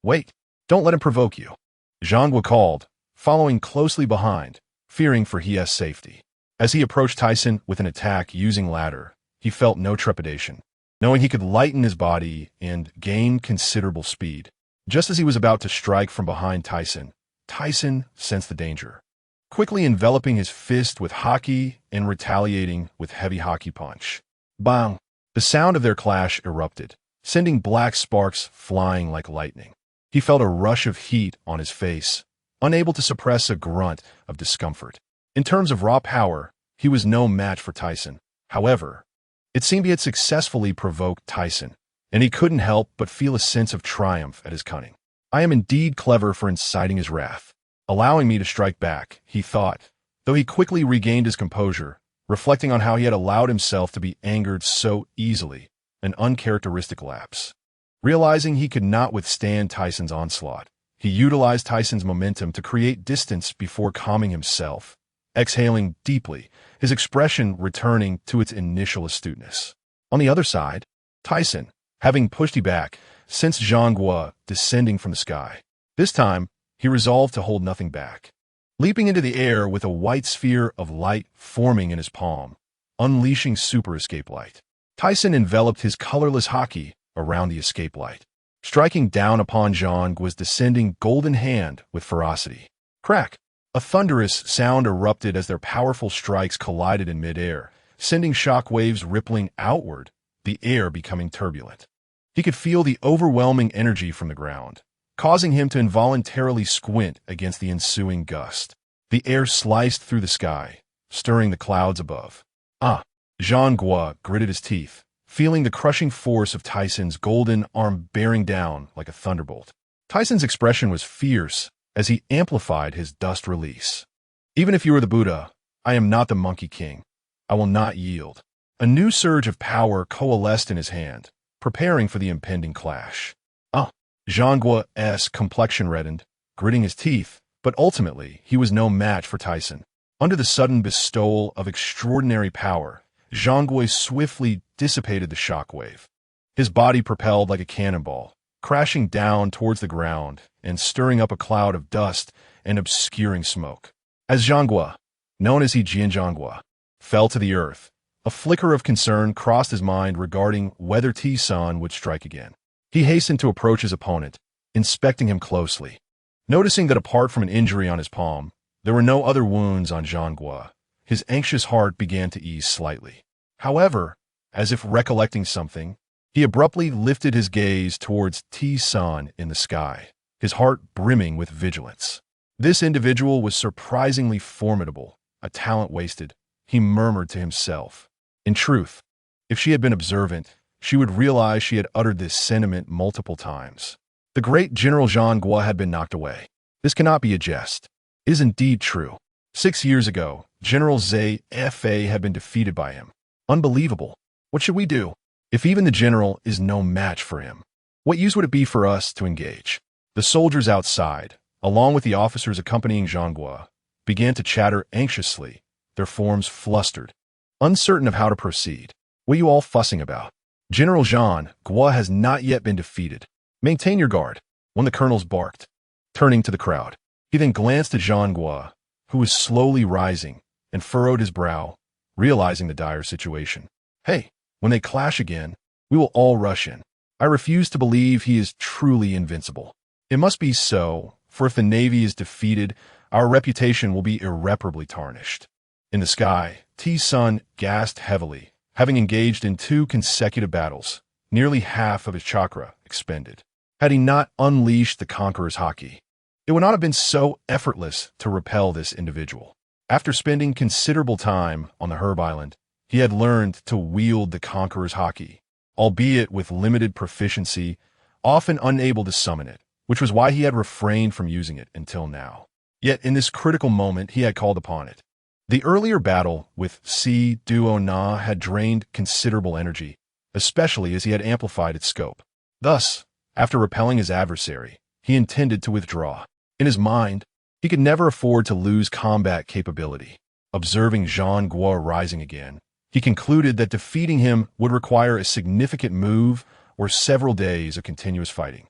Wait, don't let him provoke you. Zhangguo called, following closely behind, fearing for He's safety. As he approached Tyson with an attack using ladder, he felt no trepidation, knowing he could lighten his body and gain considerable speed. Just as he was about to strike from behind Tyson sensed the danger, quickly enveloping his fist with Haki and retaliating with heavy Haki punch. Bang! The sound of their clash erupted, sending black sparks flying like lightning. He felt a rush of heat on his face, unable to suppress a grunt of discomfort. In terms of raw power, he was no match for Tyson. However, it seemed he had successfully provoked Tyson, and he couldn't help but feel a sense of triumph at his cunning. I am indeed clever for inciting his wrath, allowing me to strike back, he thought, though he quickly regained his composure, reflecting on how he had allowed himself to be angered so easily, an uncharacteristic lapse. Realizing he could not withstand Tyson's onslaught, he utilized Tyson's momentum to create distance before calming himself, exhaling deeply, his expression returning to its initial astuteness. On the other side, Tyson, having pushed he back, sensed Zhangguo descending from the sky. This time, he resolved to hold nothing back. Leaping into the air with a white sphere of light forming in his palm, unleashing super escape light, Tyson enveloped his colorless Haki around the escape light, striking down upon Zhangguo's descending golden hand with ferocity. Crack! A thunderous sound erupted as their powerful strikes collided in midair, sending shock waves rippling outward, the air becoming turbulent. He could feel the overwhelming energy from the ground, causing him to involuntarily squint against the ensuing gust. The air sliced through the sky, stirring the clouds above. Zhangguo gritted his teeth, feeling the crushing force of Tyson's golden arm bearing down like a thunderbolt. Tyson's expression was fierce as he amplified his dust release. Even if you are the Buddha, I am not the Monkey King. I will not yield. A new surge of power coalesced in his hand, preparing for the impending clash. Zhangguo's complexion reddened, gritting his teeth, but ultimately he was no match for Tyson. Under the sudden bestowal of extraordinary power, Zhangguo swiftly dissipated the shockwave. His body propelled like a cannonball, crashing down towards the ground and stirring up a cloud of dust and obscuring smoke. As Zhangguo, known as Zhangguo, fell to the earth, a flicker of concern crossed his mind regarding whether T-Sun would strike again. He hastened to approach his opponent, inspecting him closely. Noticing that apart from an injury on his palm, there were no other wounds on Zhangguo, his anxious heart began to ease slightly. However, as if recollecting something, he abruptly lifted his gaze towards T-Sun in the sky, his heart brimming with vigilance. This individual was surprisingly formidable, a talent wasted, he murmured to himself. In truth, if she had been observant, she would realize she had uttered this sentiment multiple times. The great General Zhangguo had been knocked away. This cannot be a jest. It is indeed true. 6 years ago, General Zhe Fa had been defeated by him. Unbelievable. What should we do? If even the general is no match for him, what use would it be for us to engage? The soldiers outside, along with the officers accompanying Zhangguo, began to chatter anxiously, their forms flustered, uncertain of how to proceed. What are you all fussing about? General Zhangguo has not yet been defeated. Maintain your guard, one of the colonels barked, turning to the crowd. He then glanced at Zhangguo, who was slowly rising, and furrowed his brow, realizing the dire situation. Hey, when they clash again, we will all rush in. I refuse to believe he is truly invincible. It must be so, for if the Navy is defeated, our reputation will be irreparably tarnished. In the sky, T-Sun gasped heavily, having engaged in 2 consecutive battles, nearly half of his chakra expended. Had he not unleashed the Conqueror's Haki, it would not have been so effortless to repel this individual. After spending considerable time on the Herb Island, he had learned to wield the Conqueror's Haki, albeit with limited proficiency, often unable to summon it, which was why he had refrained from using it until now. Yet in this critical moment he had called upon it. The earlier battle with Si Duo Na had drained considerable energy, especially as he had amplified its scope. Thus, after repelling his adversary, he intended to withdraw. In his mind, he could never afford to lose combat capability. Observing Zhangguo rising again, he concluded that defeating him would require a significant move or several days of continuous fighting.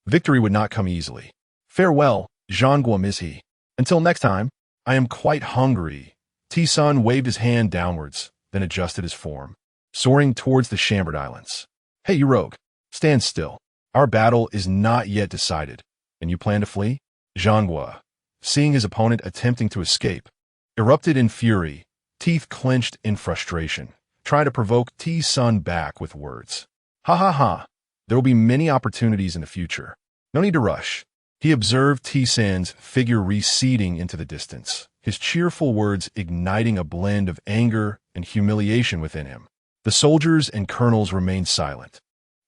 Victory would not come easily. Farewell, Zhangguo Mishi. Until next time, I am quite hungry. T-Sun waved his hand downwards, then adjusted his form, soaring towards the Chambered Islands. Hey, you rogue, stand still. Our battle is not yet decided, and you plan to flee? Zhangguo, seeing his opponent attempting to escape, erupted in fury, teeth clenched in frustration, trying to provoke T-Sun back with words. Ha ha ha, there will be many opportunities in the future. No need to rush. He observed T-Sun's figure receding into the distance, his cheerful words igniting a blend of anger and humiliation within him. The soldiers and colonels remained silent,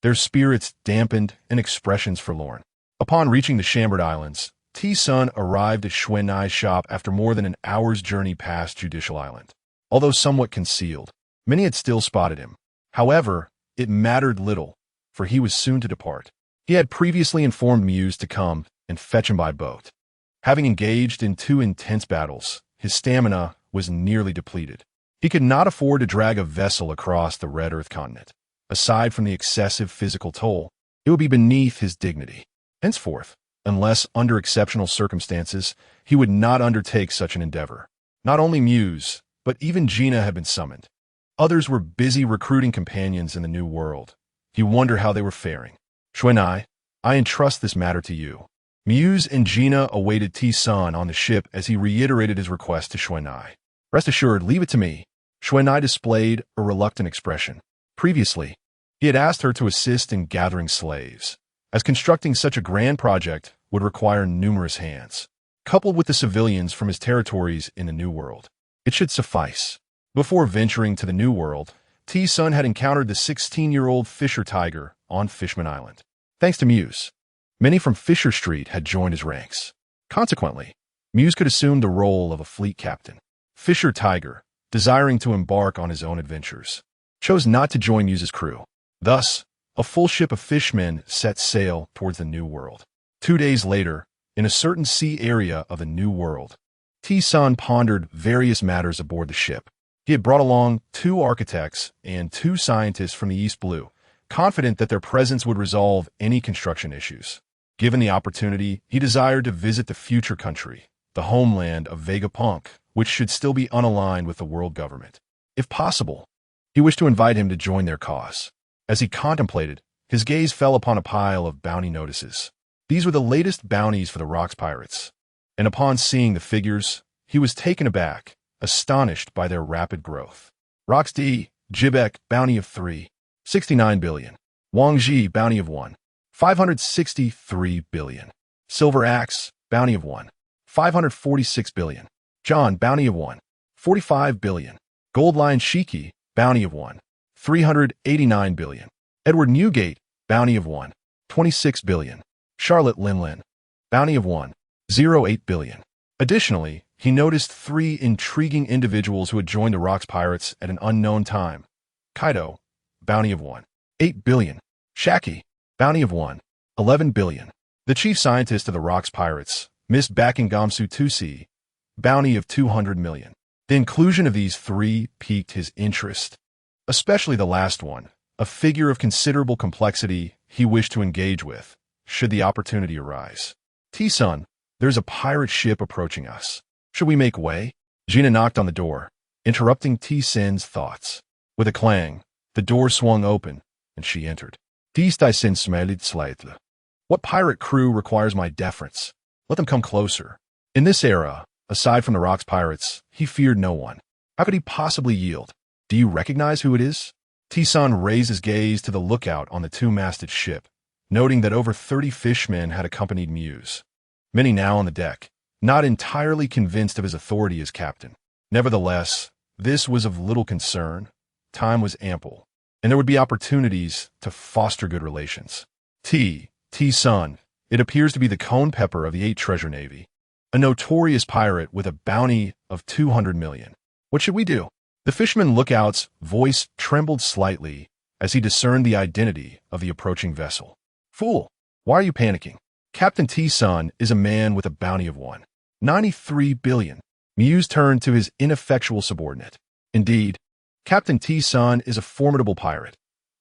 their spirits dampened and expressions forlorn. Upon reaching the Chambered Islands, T-Sun arrived at Xuanai's shop after more than an hour's journey past Judicial Island. Although somewhat concealed, many had still spotted him. However, it mattered little, for he was soon to depart. He had previously informed Muse to come and fetch him by boat. Having engaged in 2 intense battles, his stamina was nearly depleted. He could not afford to drag a vessel across the Red Earth continent. Aside from the excessive physical toll, it would be beneath his dignity. Henceforth, unless under exceptional circumstances, he would not undertake such an endeavor. Not only Muse, but even Gina had been summoned. Others were busy recruiting companions in the new world. He wondered how they were faring. Xuanai, I entrust this matter to you. Muse and Gina awaited T-Sun on the ship as he reiterated his request to Xuanai. Rest assured, leave it to me. Xuanai displayed a reluctant expression. Previously, he had asked her to assist in gathering slaves, as constructing such a grand project would require numerous hands, coupled with the civilians from his territories in the New World. It should suffice. Before venturing to the New World, T-Sun had encountered the 16-year-old Fisher Tiger on Fishman Island. Thanks to Muse, many from Fisher Street had joined his ranks. Consequently, Muse could assume the role of a fleet captain. Fisher Tiger, desiring to embark on his own adventures, chose not to join Muse's crew. Thus, a full ship of fishmen set sail towards the New World. 2 days later, in a certain sea area of the New World, T-Sun pondered various matters aboard the ship. He had brought along 2 architects and 2 scientists from the East Blue, confident that their presence would resolve any construction issues. Given the opportunity, he desired to visit the future country, the homeland of Vegapunk, which should still be unaligned with the world government. If possible, he wished to invite him to join their cause. As he contemplated, his gaze fell upon a pile of bounty notices. These were the latest bounties for the Rocks pirates, and upon seeing the figures, he was taken aback, astonished by their rapid growth. Rocks D. Jibek, bounty of 3. 69 billion. Wang Ji, bounty of 1. 563 billion. Silver Axe, bounty of 1. 546 billion. John, bounty of 1. 45 billion. Gold Lion Shiki, bounty of 1. 389 billion. Edward Newgate, bounty of 1. 26 billion. Charlotte Linlin, bounty of 1. 08 billion. Additionally, he noticed 3 intriguing individuals who had joined the Rocks pirates at an unknown time. Kaido, bounty of 1. 8 billion. Shaki, bounty of 1. 11 billion. The chief scientist of the Rocks pirates, Miss Bakengamsu Tusi, bounty of 200 million. The inclusion of these 3 piqued his interest, especially the last one, a figure of considerable complexity he wished to engage with, should the opportunity arise. T-Sun, there's a pirate ship approaching us. Should we make way? Gina knocked on the door, interrupting T-Sin's thoughts. With a clang, the door swung open, and she entered. T-Sin smiled slightly. What pirate crew requires my deference? Let them come closer. In this era, aside from the Rocks pirates, he feared no one. How could he possibly yield? Do you recognize who it is? T-Sun raised his gaze to the lookout on the 2-masted ship, noting that over 30 fishmen had accompanied Muse. Many now on the deck, not entirely convinced of his authority as captain. Nevertheless, this was of little concern. Time was ample, and there would be opportunities to foster good relations. T-Sun, it appears to be the Cone Pepper of the 8 Treasure Navy, a notorious pirate with a bounty of 200 million. What should we do? The fisherman lookout's voice trembled slightly as he discerned the identity of the approaching vessel. Fool, why are you panicking? Captain T-Sun is a man with a bounty of 1.93 billion. Muse turned to his ineffectual subordinate. Indeed, Captain T-Sun is a formidable pirate.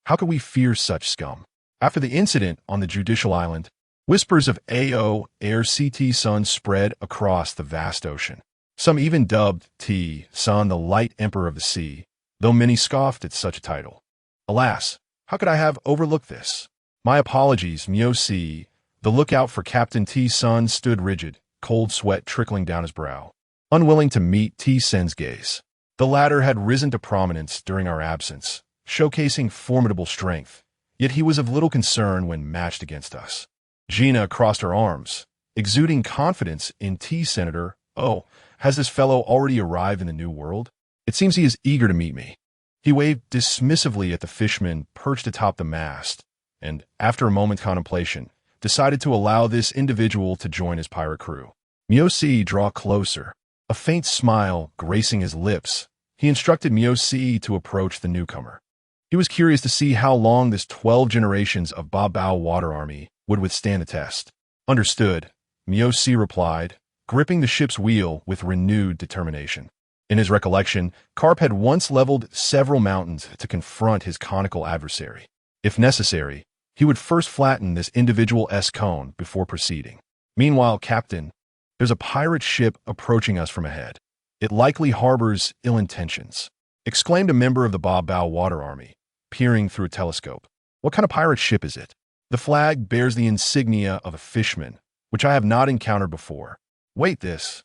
How could we fear such scum? After the incident on the Judicial Island, whispers of AO Air CT Sun spread across the vast ocean. Some even dubbed T-Sun the Light Emperor of the Sea, though many scoffed at such a title. Alas, how could I have overlooked this? My apologies, Myo-C. The lookout for Captain T-Sun stood rigid, cold sweat trickling down his brow, unwilling to meet T-Sun's gaze. The latter had risen to prominence during our absence, showcasing formidable strength, yet he was of little concern when matched against us. Gina crossed her arms, exuding confidence in T-Senator. Oh, has this fellow already arrived in the New World? It seems he is eager to meet me. He waved dismissively at the fishman perched atop the mast, and, after a moment's contemplation, decided to allow this individual to join his pirate crew. Myo-C draw closer. A faint smile gracing his lips, he instructed Myo-C to approach the newcomer. He was curious to see how long this 12 generations of Ba Bao water army would withstand the test. Understood, Myo-C replied, gripping the ship's wheel with renewed determination. In his recollection, Karp had once leveled several mountains to confront his conical adversary. If necessary, he would first flatten this individual S-cone before proceeding. Meanwhile, Captain, there's a pirate ship approaching us from ahead. It likely harbors ill intentions, exclaimed a member of the Ba Bao water army, peering through a telescope. What kind of pirate ship is it? The flag bears the insignia of a fishman, which I have not encountered before. Wait, this.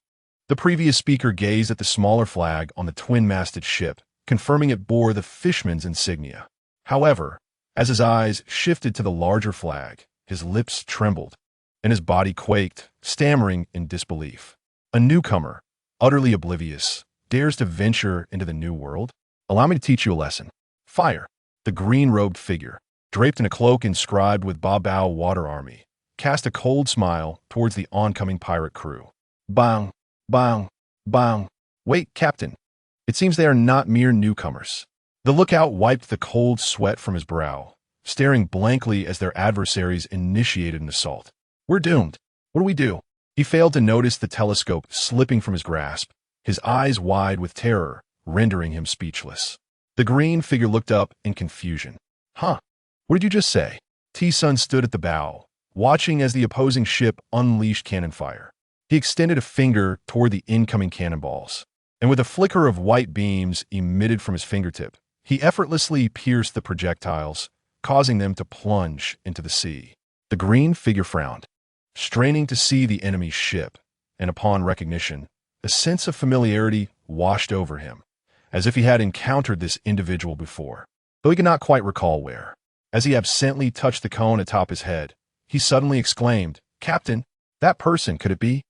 The previous speaker gazed at the smaller flag on the twin-masted ship, confirming it bore the fishman's insignia. However, as his eyes shifted to the larger flag, his lips trembled, and his body quaked, stammering in disbelief. A newcomer, utterly oblivious, dares to venture into the New World? Allow me to teach you a lesson. Fire. The green-robed figure, draped in a cloak inscribed with Ba Bao water army, cast a cold smile towards the oncoming pirate crew. Bang, bang, bang. Wait, Captain. It seems they are not mere newcomers. The lookout wiped the cold sweat from his brow, staring blankly as their adversaries initiated an assault. We're doomed. What do we do? He failed to notice the telescope slipping from his grasp, his eyes wide with terror, rendering him speechless. The green figure looked up in confusion. Huh? What did you just say? T-Sun stood at the bow, watching as the opposing ship unleashed cannon fire. He extended a finger toward the incoming cannonballs, and with a flicker of white beams emitted from his fingertip, he effortlessly pierced the projectiles, causing them to plunge into the sea. The green figure frowned, straining to see the enemy's ship, and upon recognition, a sense of familiarity washed over him, as if he had encountered this individual before, though he could not quite recall where. As he absently touched the cone atop his head, he suddenly exclaimed, "Captain, that person, could it be?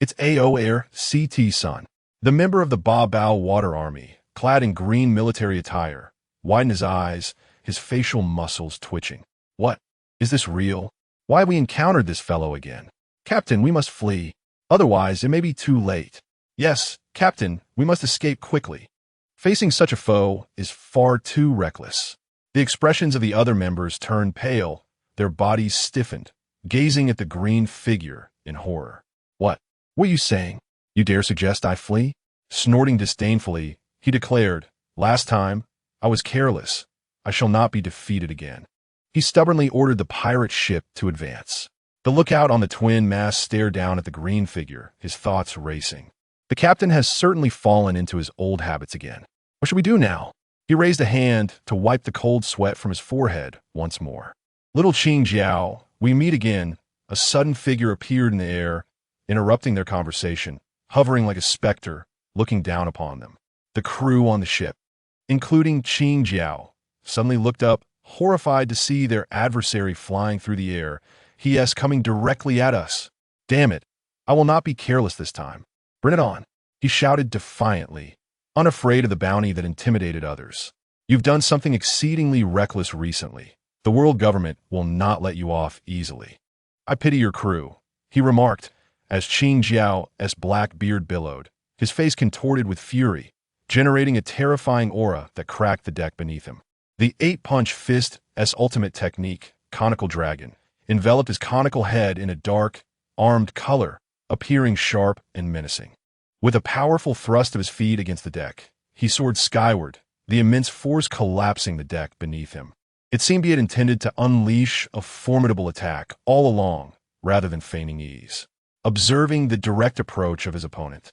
It's A.O. Air C.T. Sun." The member of the Ba Bao Water Army, clad in green military attire, widened his eyes, his facial muscles twitching. "What? Is this real? Why have we encountered this fellow again? Captain, we must flee. Otherwise, it may be too late." "Yes, Captain, we must escape quickly. Facing such a foe is far too reckless." The expressions of the other members turned pale, their bodies stiffened, gazing at the green figure in horror. What are you saying? You dare suggest I flee?" Snorting disdainfully, he declared, "Last time, I was careless. I shall not be defeated again." He stubbornly ordered the pirate ship to advance. The lookout on the twin masts stared down at the green figure, his thoughts racing. The captain has certainly fallen into his old habits again. What should we do now? He raised a hand to wipe the cold sweat from his forehead once more. "Little Qing Jiao, we meet again." A sudden figure appeared in the air, interrupting their conversation, hovering like a specter, looking down upon them. The crew on the ship, including Qing Jiao, suddenly looked up, horrified to see their adversary flying through the air, he coming directly at us. "Damn it, I will not be careless this time. Bring it on," he shouted defiantly, unafraid of the bounty that intimidated others. "You've done something exceedingly reckless recently. The world government will not let you off easily. I pity your crew," he remarked, as Qing Jiao's black beard billowed, his face contorted with fury, generating a terrifying aura that cracked the deck beneath him. The eight-punch fist's ultimate technique, Conical Dragon, enveloped his conical head in a dark, armed color, appearing sharp and menacing. With a powerful thrust of his feet against the deck, he soared skyward, the immense force collapsing the deck beneath him. It seemed he had intended to unleash a formidable attack all along, rather than feigning ease. Observing the direct approach of his opponent,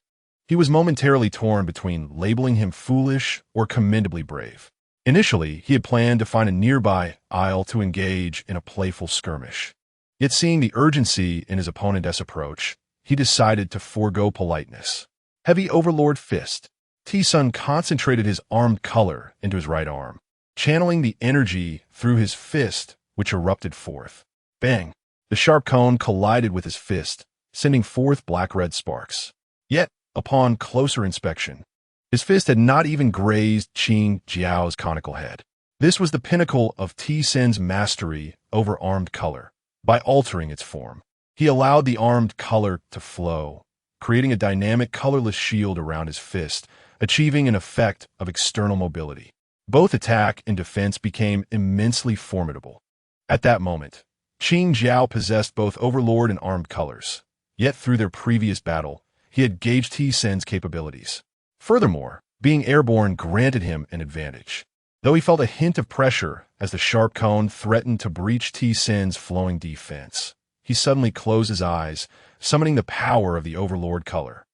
he was momentarily torn between labeling him foolish or commendably brave. Initially, he had planned to find a nearby isle to engage in a playful skirmish. Yet seeing the urgency in his opponent's approach, he decided to forego politeness. Heavy Overlord Fist. T-Sun concentrated his armed color into his right arm, channeling the energy through his fist, which erupted forth. Bang! The sharp cone collided with his fist, sending forth black-red sparks. Yet, upon closer inspection, his fist had not even grazed Qing Jiao's conical head. This was the pinnacle of T-Sun's mastery over armed color. By altering its form, he allowed the armed color to flow, creating a dynamic colorless shield around his fist, achieving an effect of external mobility. Both attack and defense became immensely formidable. At that moment, Qing Jiao possessed both Overlord and armed colors, yet through their previous battle, he had gauged T-Sun's capabilities. Furthermore, being airborne granted him an advantage. Though he felt a hint of pressure as the sharp cone threatened to breach T-Sun's flowing defense, he suddenly closed his eyes, summoning the power of the Overlord color.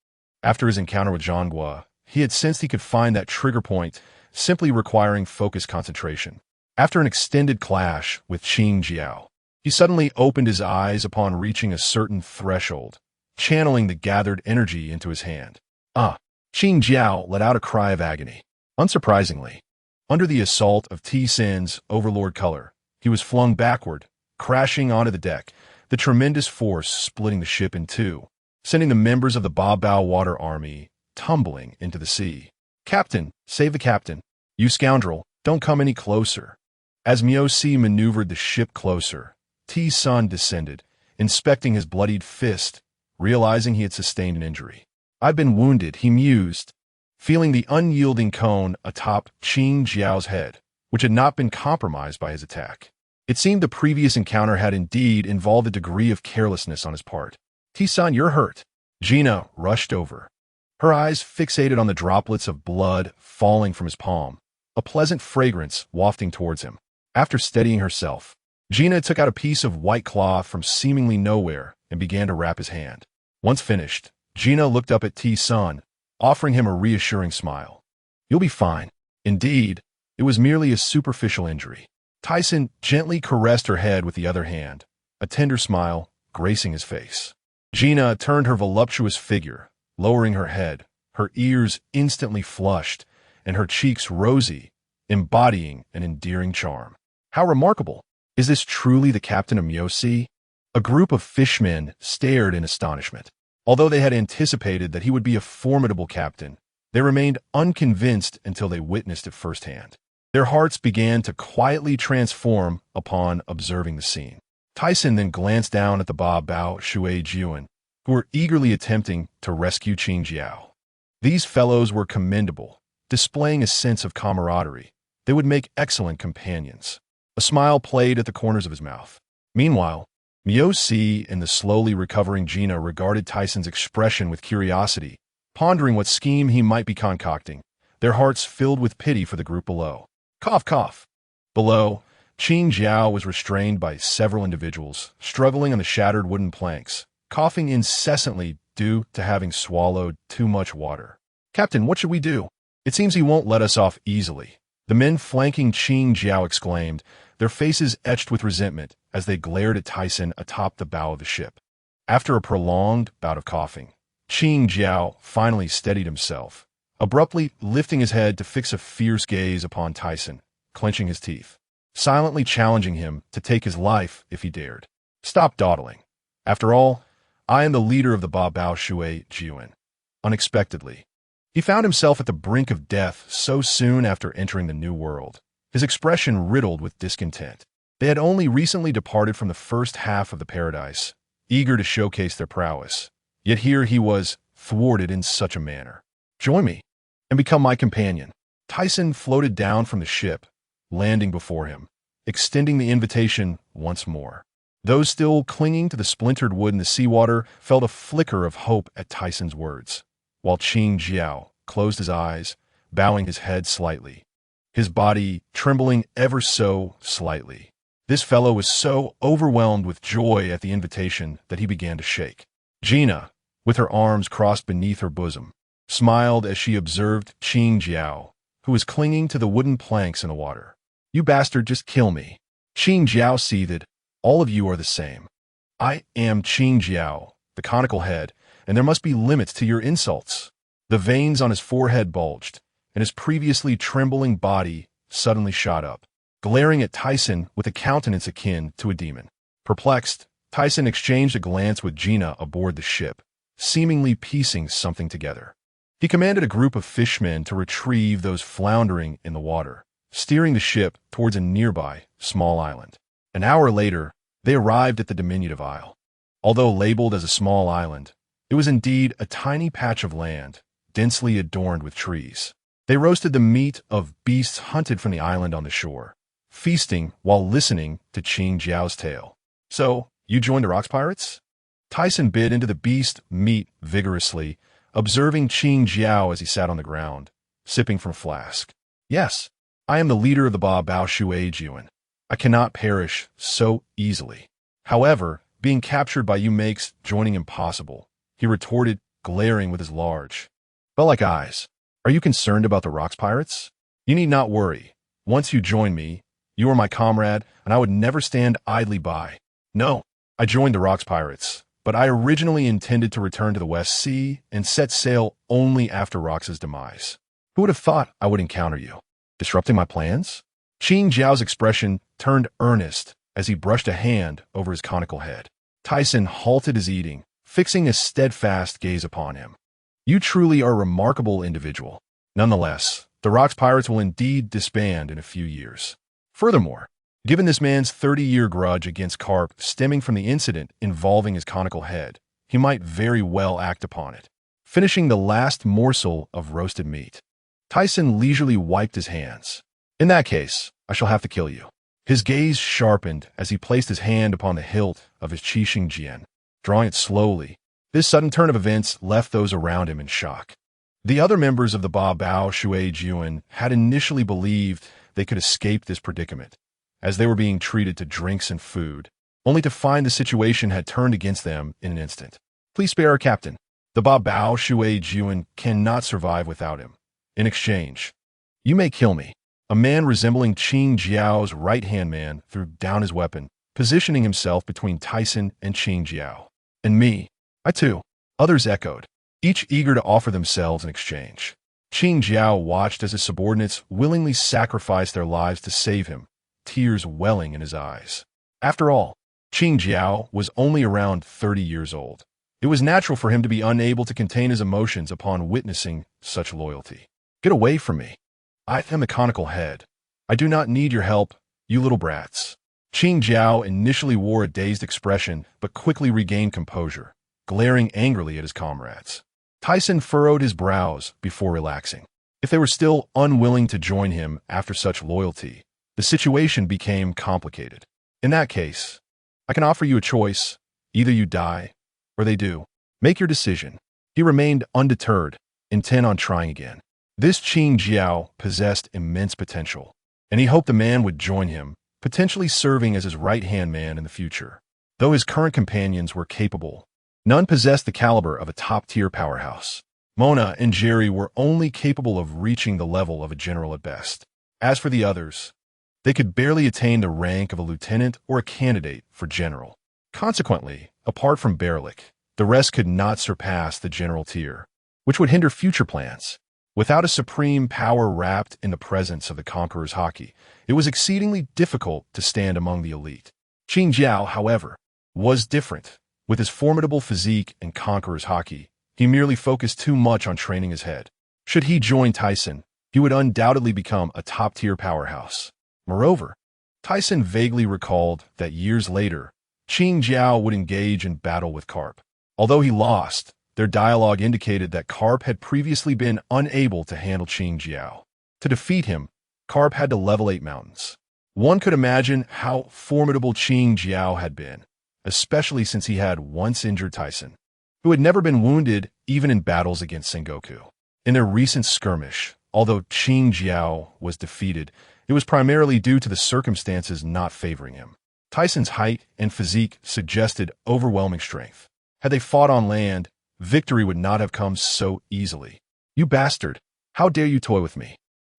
After his encounter with Zhanghua, he had sensed he could find that trigger point, simply requiring focused concentration. After an extended clash with Qing Jiao, he suddenly opened his eyes upon reaching a certain threshold, channeling the gathered energy into his hand. Qing Jiao let out a cry of agony. Unsurprisingly, under the assault of T-Sun's Overlord color, he was flung backward, crashing onto the deck, the tremendous force splitting the ship in two, sending the members of the Ba Bao Water Army tumbling into the sea. "Captain, save the captain. You scoundrel, don't come any closer." As Miao-Si maneuvered the ship closer, T-Sun descended, inspecting his bloodied fist, realizing he had sustained an injury. "I've been wounded," he mused, feeling the unyielding cone atop Qing Jiao's head, which had not been compromised by his attack. It seemed the previous encounter had indeed involved a degree of carelessness on his part. "T-Sun, you're hurt." Gina rushed over, her eyes fixated on the droplets of blood falling from his palm, a pleasant fragrance wafting towards him. After steadying herself, Gina took out a piece of white cloth from seemingly nowhere and began to wrap his hand. Once finished, Gina looked up at T-Sun, offering him a reassuring smile. "You'll be fine." Indeed, it was merely a superficial injury. Tyson gently caressed her head with the other hand, a tender smile gracing his face. Gina turned her voluptuous figure, lowering her head, her ears instantly flushed, and her cheeks rosy, embodying an endearing charm. "How remarkable! Is this truly the captain of Myosi?" A group of fishmen stared in astonishment. Although they had anticipated that he would be a formidable captain, they remained unconvinced until they witnessed it firsthand. Their hearts began to quietly transform upon observing the scene. Tyson then glanced down at the Ba Bao Shui Jian, who were eagerly attempting to rescue Qing Jiao. These fellows were commendable, displaying a sense of camaraderie. They would make excellent companions. A smile played at the corners of his mouth. Meanwhile, Myosi and the slowly recovering Gina regarded Tyson's expression with curiosity, pondering what scheme he might be concocting, their hearts filled with pity for the group below. Cough, cough. Below, Qing Jiao was restrained by several individuals, struggling on the shattered wooden planks, coughing incessantly due to having swallowed too much water. "Captain, what should we do? It seems he won't let us off easily," the men flanking Qing Jiao exclaimed, their faces etched with resentment as they glared at Tyson atop the bow of the ship. After a prolonged bout of coughing, Qing Jiao finally steadied himself, abruptly lifting his head to fix a fierce gaze upon Tyson, clenching his teeth, silently challenging him to take his life if he dared. "Stop dawdling. After all, I am the leader of the Ba Bao Shui Jian." Unexpectedly, he found himself at the brink of death so soon after entering the new world, his expression riddled with discontent. They had only recently departed from the first half of the paradise, eager to showcase their prowess. Yet here he was, thwarted in such a manner. "Join me, and become my companion." Tyson floated down from the ship, landing before him, extending the invitation once more. Those still clinging to the splintered wood in the seawater felt a flicker of hope at Tyson's words, while Qing Jiao closed his eyes, bowing his head slightly, his body trembling ever so slightly. This fellow was so overwhelmed with joy at the invitation that he began to shake. Gina, with her arms crossed beneath her bosom, smiled as she observed Qing Jiao, who was clinging to the wooden planks in the water. "You bastard, just kill me." Qing Jiao seethed. "All of you are the same. I am Qing Jiao, the conical head, and there must be limits to your insults." The veins on his forehead bulged, and his previously trembling body suddenly shot up, glaring at Tyson with a countenance akin to a demon. Perplexed, Tyson exchanged a glance with Gina aboard the ship, seemingly piecing something together. He commanded a group of fishmen to retrieve those floundering in the water, steering the ship towards a nearby small island. An hour later, they arrived at the diminutive isle. Although labeled as a small island, it was indeed a tiny patch of land, densely adorned with trees. They roasted the meat of beasts hunted from the island on the shore, feasting while listening to Qing Jiao's tale. "So, you joined the Rocks Pirates?" Tyson bit into the beast meat vigorously, observing Qing Jiao as he sat on the ground, sipping from a flask. "Yes, I am the leader of the Ba Bao Shui Jian. I cannot perish so easily. However, being captured by you makes joining impossible," he retorted, glaring with his large, bell-like eyes. "Are you concerned about the Rocks Pirates? You need not worry. Once you join me, you are my comrade, and I would never stand idly by. No, I joined the Rocks Pirates, but I originally intended to return to the West Sea and set sail only after Rox's demise. Who would have thought I would encounter you? Disrupting my plans?" Qing Jiao's expression turned earnest as he brushed a hand over his conical head. Tyson halted his eating, fixing a steadfast gaze upon him. "You truly are a remarkable individual. Nonetheless, the Rocks Pirates will indeed disband in a few years. Furthermore, given this man's 30-year grudge against Carp stemming from the incident involving his conical head, he might very well act upon it." Finishing the last morsel of roasted meat, Tyson leisurely wiped his hands. "In that case, I shall have to kill you." His gaze sharpened as he placed his hand upon the hilt of his Qixing Jian, drawing it slowly. This sudden turn of events left those around him in shock. The other members of the Ba Bao Shui Juan had initially believed they could escape this predicament, as they were being treated to drinks and food, only to find the situation had turned against them in an instant. Please spare our captain. The Ba Bao Shui Juan cannot survive without him. In exchange, you may kill me. A man resembling Qing Jiao's right-hand man threw down his weapon, positioning himself between Tyson and Qing Jiao. And me. I too. Others echoed, each eager to offer themselves in exchange. Qing Jiao watched as his subordinates willingly sacrificed their lives to save him, tears welling in his eyes. After all, Qing Jiao was only around 30 years old. It was natural for him to be unable to contain his emotions upon witnessing such loyalty. Get away from me. I am the conical head. I do not need your help, you little brats. Qing Jiao initially wore a dazed expression, but quickly regained composure, glaring angrily at his comrades. Tyson furrowed his brows before relaxing. If they were still unwilling to join him after such loyalty, the situation became complicated. In that case, I can offer you a choice. Either you die, or they do. Make your decision. He remained undeterred, intent on trying again. This Qing Jiao possessed immense potential, and he hoped the man would join him, potentially serving as his right-hand man in the future. Though his current companions were capable, none possessed the caliber of a top-tier powerhouse. Mona and Jerry were only capable of reaching the level of a general at best. As for the others, they could barely attain the rank of a lieutenant or a candidate for general. Consequently, apart from Berlik, the rest could not surpass the general tier, which would hinder future plans. Without a supreme power wrapped in the presence of the conqueror's Haki, it was exceedingly difficult to stand among the elite. Qing Jiao, however, was different. With his formidable physique and conqueror's Haki, he merely focused too much on training his head. Should he join Tyson, he would undoubtedly become a top-tier powerhouse. Moreover, Tyson vaguely recalled that years later, Qing Jiao would engage in battle with Carp. Although he lost, their dialogue indicated that Carp had previously been unable to handle Qing Jiao. To defeat him, Carp had to level 8 mountains. One could imagine how formidable Qing Jiao had been, especially since he had once injured Tyson, who had never been wounded even in battles against Sengoku. In their recent skirmish, although Qing Jiao was defeated, it was primarily due to the circumstances not favoring him. Tyson's height and physique suggested overwhelming strength. Had they fought on land, victory would not have come so easily. You bastard! How dare you toy with me?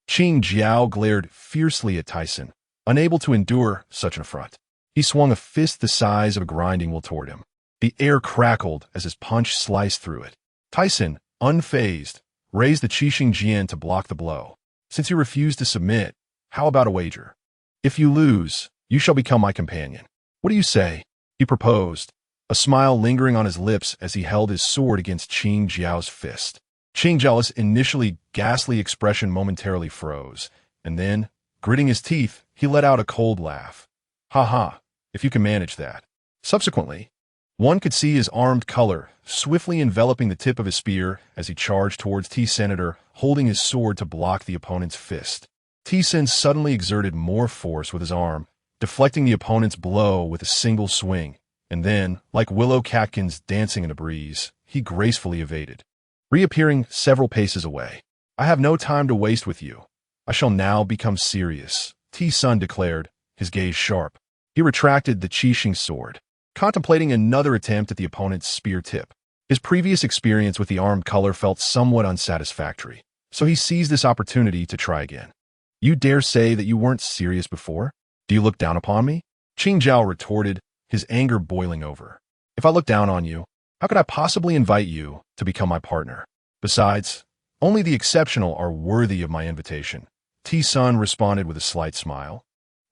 Qing Jiao glared fiercely at Tyson, unable to endure such an affront. He swung a fist the size of a grinding wheel toward him. The air crackled as his punch sliced through it. Tyson, unfazed, raised the Qixing Jian to block the blow. Since you refused to submit, how about a wager? If you lose, you shall become my companion. What do you say? He proposed, a smile lingering on his lips as he held his sword against Qing Jiao's fist. Qing Jiao's initially ghastly expression momentarily froze, and then, gritting his teeth, he let out a cold laugh. Ha ha, if you can manage that. Subsequently, one could see his armed color swiftly enveloping the tip of his spear as he charged towards T-Senator, holding his sword to block the opponent's fist. T-Sen suddenly exerted more force with his arm, deflecting the opponent's blow with a single swing, and then, like willow catkins dancing in a breeze, he gracefully evaded, reappearing several paces away. I have no time to waste with you. I shall now become serious, T-Sun declared, his gaze sharp. He retracted the Qixing sword, contemplating another attempt at the opponent's spear tip. His previous experience with the armed color felt somewhat unsatisfactory, so he seized this opportunity to try again. You dare say that you weren't serious before? Do you look down upon me? Qing Jiao retorted, his anger boiling over. If I look down on you, how could I possibly invite you to become my partner? Besides, only the exceptional are worthy of my invitation. T-Sun responded with a slight smile,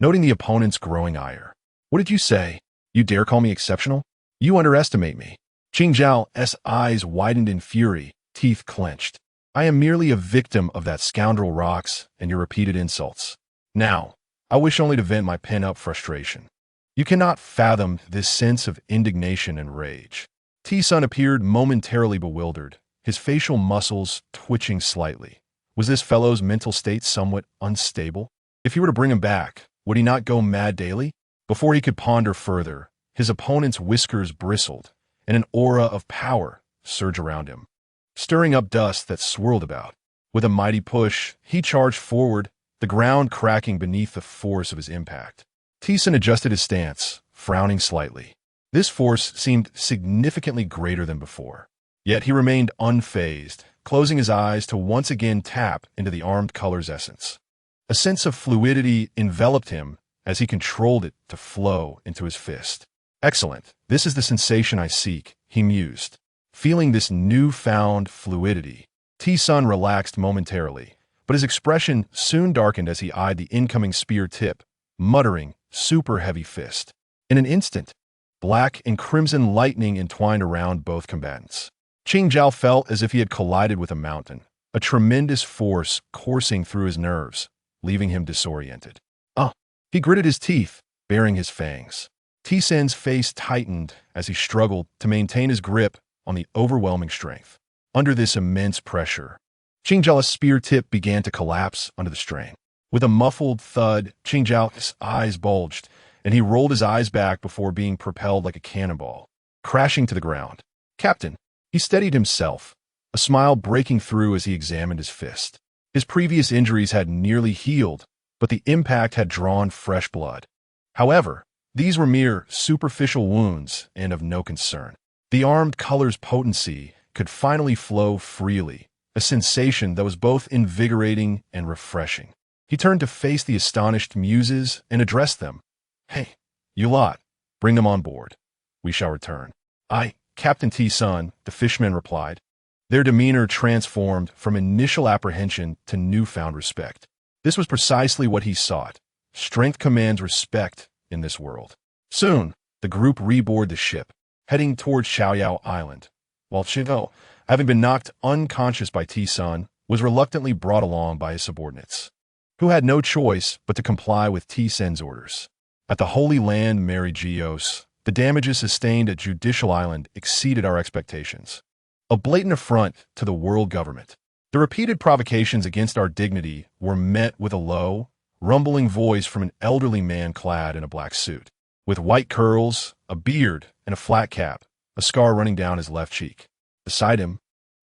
noting the opponent's growing ire. What did you say? You dare call me exceptional? You underestimate me. Qing Jiao's eyes widened in fury, teeth clenched. I am merely a victim of that scoundrel Rox and your repeated insults. Now, I wish only to vent my pent-up frustration. You cannot fathom this sense of indignation and rage. T-Sun appeared momentarily bewildered, his facial muscles twitching slightly. Was this fellow's mental state somewhat unstable? If he were to bring him back, would he not go mad daily? Before he could ponder further, his opponent's whiskers bristled, and an aura of power surged around him. stirring up dust that swirled about. With a mighty push, he charged forward, the ground cracking beneath the force of his impact. T-Sun adjusted his stance, frowning slightly. This force seemed significantly greater than before. Yet he remained unfazed, closing his eyes to once again tap into the armed color's essence. A sense of fluidity enveloped him as he controlled it to flow into his fist. Excellent. This is the sensation I seek, he mused. Feeling this newfound fluidity, T-Sun relaxed momentarily, but his expression soon darkened as he eyed the incoming spear tip, muttering, super heavy fist. In an instant, black and crimson lightning entwined around both combatants. Qing Zhao felt as if he had collided with a mountain, a tremendous force coursing through his nerves, leaving him disoriented. He gritted his teeth, baring his fangs. T-Sun's face tightened as he struggled to maintain his grip on the overwhelming strength. Under this immense pressure, Qing Zhao's spear tip began to collapse under the strain. With a muffled thud, Qing Zhao's eyes bulged, and he rolled his eyes back before being propelled like a cannonball, crashing to the ground. Captain, he steadied himself, a smile breaking through as he examined his fist. His previous injuries had nearly healed, but the impact had drawn fresh blood. However, these were mere superficial wounds and of no concern. The armed color's potency could finally flow freely, a sensation that was both invigorating and refreshing. He turned to face the astonished muses and addressed them. Hey, you lot, bring them on board. We shall return. Aye, Captain T-Sun, the fisherman replied. Their demeanor transformed from initial apprehension to newfound respect. This was precisely what he sought. Strength commands respect in this world. Soon, the group reboarded the ship, heading towards Xiaoyao Island, while Qing, having been knocked unconscious by T-Sun, was reluctantly brought along by his subordinates, who had no choice but to comply with T-Sun's orders. At the Holy Land Mary Geos, the damages sustained at Judicial Island exceeded our expectations. A blatant affront to the world government. The repeated provocations against our dignity were met with a low, rumbling voice from an elderly man clad in a black suit, with white curls, a beard, and a flat cap, a scar running down his left cheek. Beside him,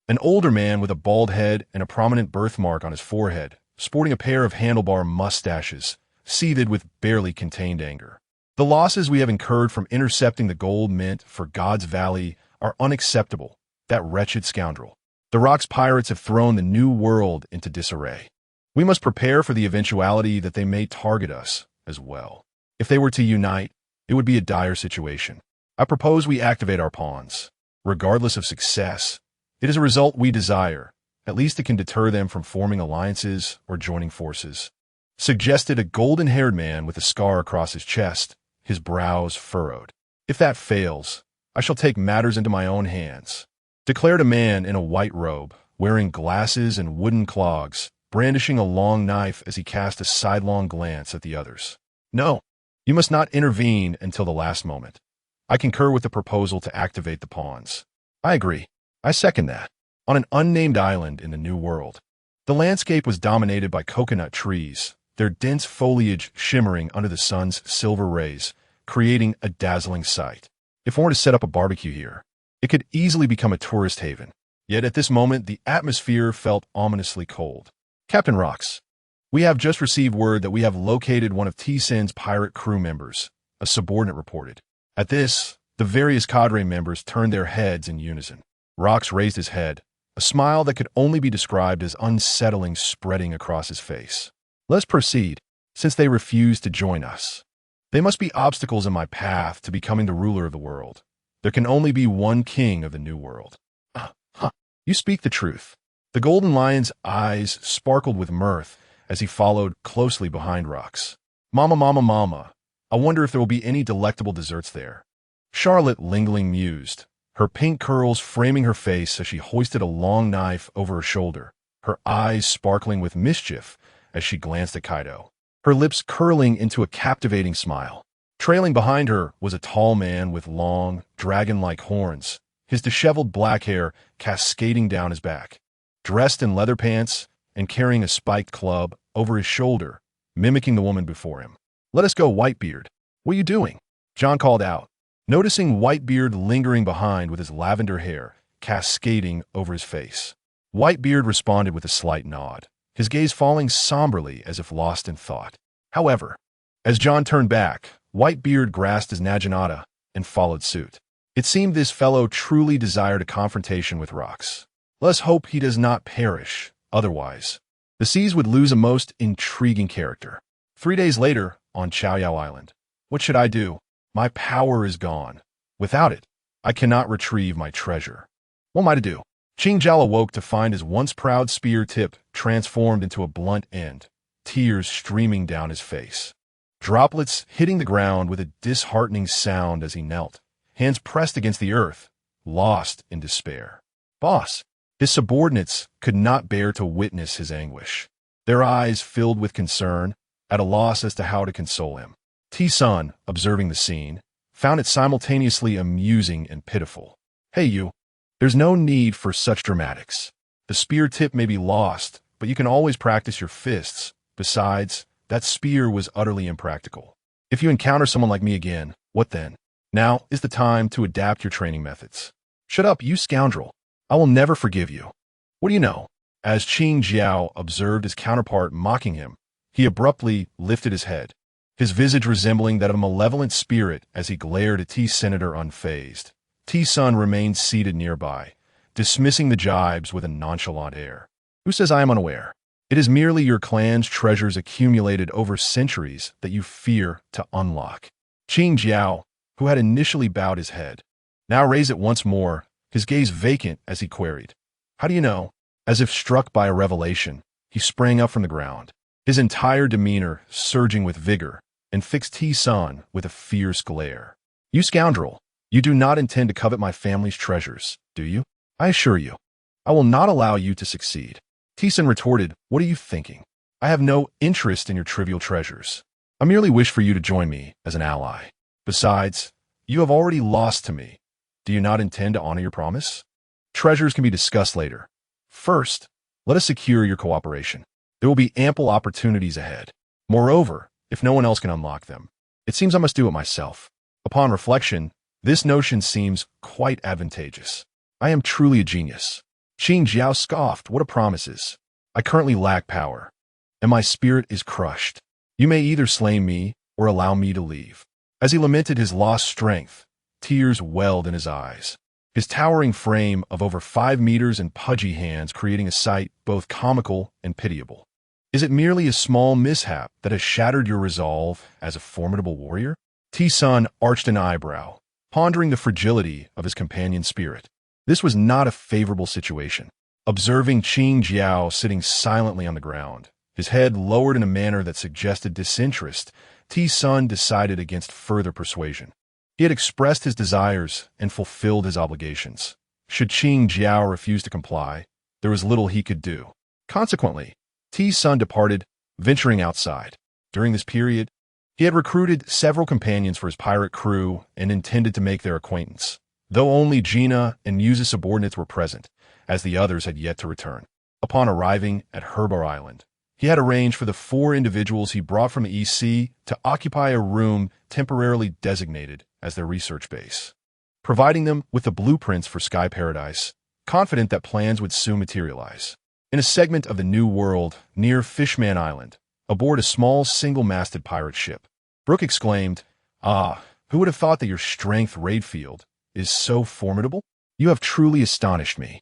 an older man with a bald head and a prominent birthmark on his forehead, sporting a pair of handlebar mustaches, seethed with barely contained anger. The losses we have incurred from intercepting the gold mint for God's Valley are unacceptable, that wretched scoundrel. The Rock's pirates have thrown the new world into disarray. We must prepare for the eventuality that they may target us as well. If they were to unite, it would be a dire situation. I propose we activate our pawns. Regardless of success, it is a result we desire. At least it can deter them from forming alliances or joining forces. Suggested a golden-haired man with a scar across his chest, his brows furrowed. If that fails, I shall take matters into my own hands, declared a man in a white robe, wearing glasses and wooden clogs, brandishing a long knife as he cast a sidelong glance at the others. No, you must not intervene until the last moment. I concur with the proposal to activate the pawns. I agree. I second that. On an unnamed island in the New World, the landscape was dominated by coconut trees, their dense foliage shimmering under the sun's silver rays, creating a dazzling sight. If one were to set up a barbecue here, it could easily become a tourist haven. Yet at this moment, the atmosphere felt ominously cold. Captain Rox, we have just received word that we have located one of T-Sun's pirate crew members, a subordinate reported. At this, the various cadre members turned their heads in unison. Rox raised his head, a smile that could only be described as unsettling spreading across his face. Let's proceed, since they refuse to join us. They must be obstacles in my path to becoming the ruler of the world. There can only be one king of the New World. You speak the truth. The Golden Lion's eyes sparkled with mirth as he followed closely behind Rox. Mama, mama, mama, I wonder if there will be any delectable desserts there. Charlotte lingeringly mused, her pink curls framing her face as she hoisted a long knife over her shoulder, her eyes sparkling with mischief as she glanced at Kaido, her lips curling into a captivating smile. Trailing behind her was a tall man with long, dragon-like horns, his disheveled black hair cascading down his back. Dressed in leather pants and carrying a spiked club over his shoulder, mimicking the woman before him. Let us go, Whitebeard. What are you doing? John called out. Noticing Whitebeard lingering behind with his lavender hair, cascading over his face. Whitebeard responded with a slight nod, his gaze falling somberly as if lost in thought. However, as John turned back, Whitebeard grasped his naginata and followed suit. It seemed this fellow truly desired a confrontation with rocks. Let's hope he does not perish, otherwise the seas would lose a most intriguing character. 3 days later, on Chow Island. What should I do? My power is gone. Without it, I cannot retrieve my treasure. What am I to do? Qing Jiao awoke to find his once proud spear tip transformed into a blunt end, tears streaming down his face. Droplets hitting the ground with a disheartening sound as he knelt, hands pressed against the earth, lost in despair. Boss, his subordinates could not bear to witness his anguish. Their eyes filled with concern, at a loss as to how to console him. T-Sun, observing the scene, found it simultaneously amusing and pitiful. Hey you, there's no need for such dramatics. The spear tip may be lost, but you can always practice your fists. Besides, that spear was utterly impractical. If you encounter someone like me again, what then? Now is the time to adapt your training methods. Shut up, you scoundrel. I will never forgive you. What do you know? As Qing Jiao observed his counterpart mocking him, he abruptly lifted his head, his visage resembling that of a malevolent spirit as he glared at T-Senator unfazed. T-Sun remained seated nearby, dismissing the jibes with a nonchalant air. Who says I am unaware? It is merely your clan's treasures accumulated over centuries that you fear to unlock. Qing Jiao, who had initially bowed his head, now raised it once more, his gaze vacant as he queried. How do you know? As if struck by a revelation, he sprang up from the ground, his entire demeanor surging with vigor, and fixed T-Sun with a fierce glare. You scoundrel! You do not intend to covet my family's treasures, do you? I assure you, I will not allow you to succeed. T-Sun retorted, what are you thinking? I have no interest in your trivial treasures. I merely wish for you to join me as an ally. Besides, you have already lost to me. Do you not intend to honor your promise? Treasures can be discussed later. First, let us secure your cooperation. There will be ample opportunities ahead. Moreover, if no one else can unlock them, it seems I must do it myself. Upon reflection, this notion seems quite advantageous. I am truly a genius. Qing Jiao scoffed, what a promises. I currently lack power, and my spirit is crushed. You may either slay me or allow me to leave. As he lamented his lost strength, tears welled in his eyes, his towering frame of over 5 meters and pudgy hands creating a sight both comical and pitiable. Is it merely a small mishap that has shattered your resolve as a formidable warrior? T-Sun arched an eyebrow, pondering the fragility of his companion's spirit. This was not a favorable situation. Observing Qing Jiao sitting silently on the ground, his head lowered in a manner that suggested disinterest, T-Sun decided against further persuasion. He had expressed his desires and fulfilled his obligations. Should Qing Jiao refuse to comply, there was little he could do. Consequently, T-Sun departed, venturing outside. During this period, he had recruited several companions for his pirate crew and intended to make their acquaintance, though only Gina and Muse's subordinates were present, as the others had yet to return. Upon arriving at Harbor Island, he had arranged for the 4 individuals he brought from the East Sea to occupy a room temporarily designated as their research base, providing them with the blueprints for Sky Paradise, confident that plans would soon materialize. In a segment of the New World near Fishman Island, aboard a small single-masted pirate ship, Brooke exclaimed, "Ah, who would have thought that your strength raid field is so formidable? You have truly astonished me.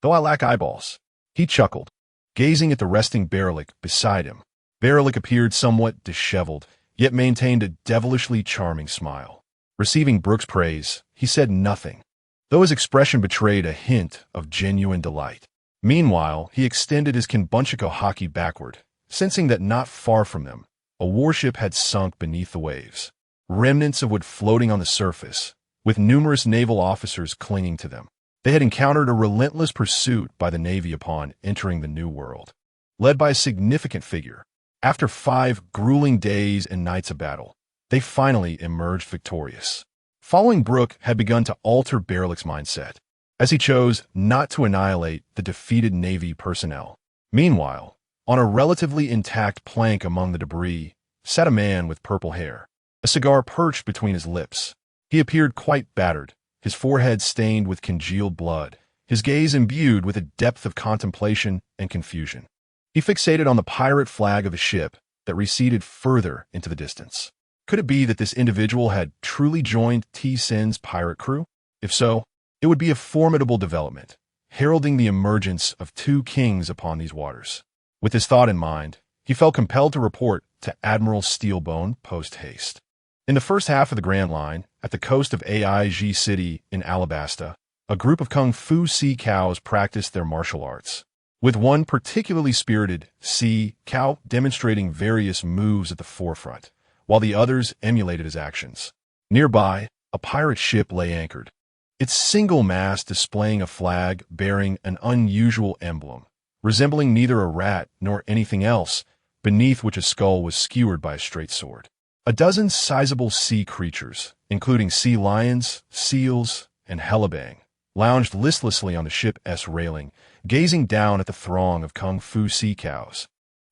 Though I lack eyeballs." He chuckled, gazing at the resting Berlik beside him. Berlik appeared somewhat disheveled, yet maintained a devilishly charming smile. Receiving Brooke's praise, he said nothing, though his expression betrayed a hint of genuine delight. Meanwhile, he extended his Kenbunchiko Haki backward, sensing that not far from them, a warship had sunk beneath the waves, remnants of wood floating on the surface, with numerous naval officers clinging to them. They had encountered a relentless pursuit by the Navy upon entering the New World, led by a significant figure. After 5 grueling days and nights of battle, they finally emerged victorious. Following Brooke had begun to alter Berlik's mindset, as he chose not to annihilate the defeated Navy personnel. Meanwhile, on a relatively intact plank among the debris, sat a man with purple hair, a cigar perched between his lips. He appeared quite battered, his forehead stained with congealed blood, his gaze imbued with a depth of contemplation and confusion. He fixated on the pirate flag of a ship that receded further into the distance. Could it be that this individual had truly joined T-Sin's pirate crew? If so, it would be a formidable development, heralding the emergence of two kings upon these waters. With this thought in mind, he felt compelled to report to Admiral Steelbone post-haste. In the first half of the Grand Line, at the coast of Aig City in Alabasta, a group of Kung Fu sea cows practiced their martial arts, with one particularly spirited sea cow demonstrating various moves at the forefront, while the others emulated his actions. Nearby, a pirate ship lay anchored, its single mast displaying a flag bearing an unusual emblem, resembling neither a rat nor anything else, beneath which a skull was skewered by a straight sword. A dozen sizable sea creatures, including sea lions, seals, and hellebang, lounged listlessly on the ship's railing, gazing down at the throng of Kung Fu sea cows,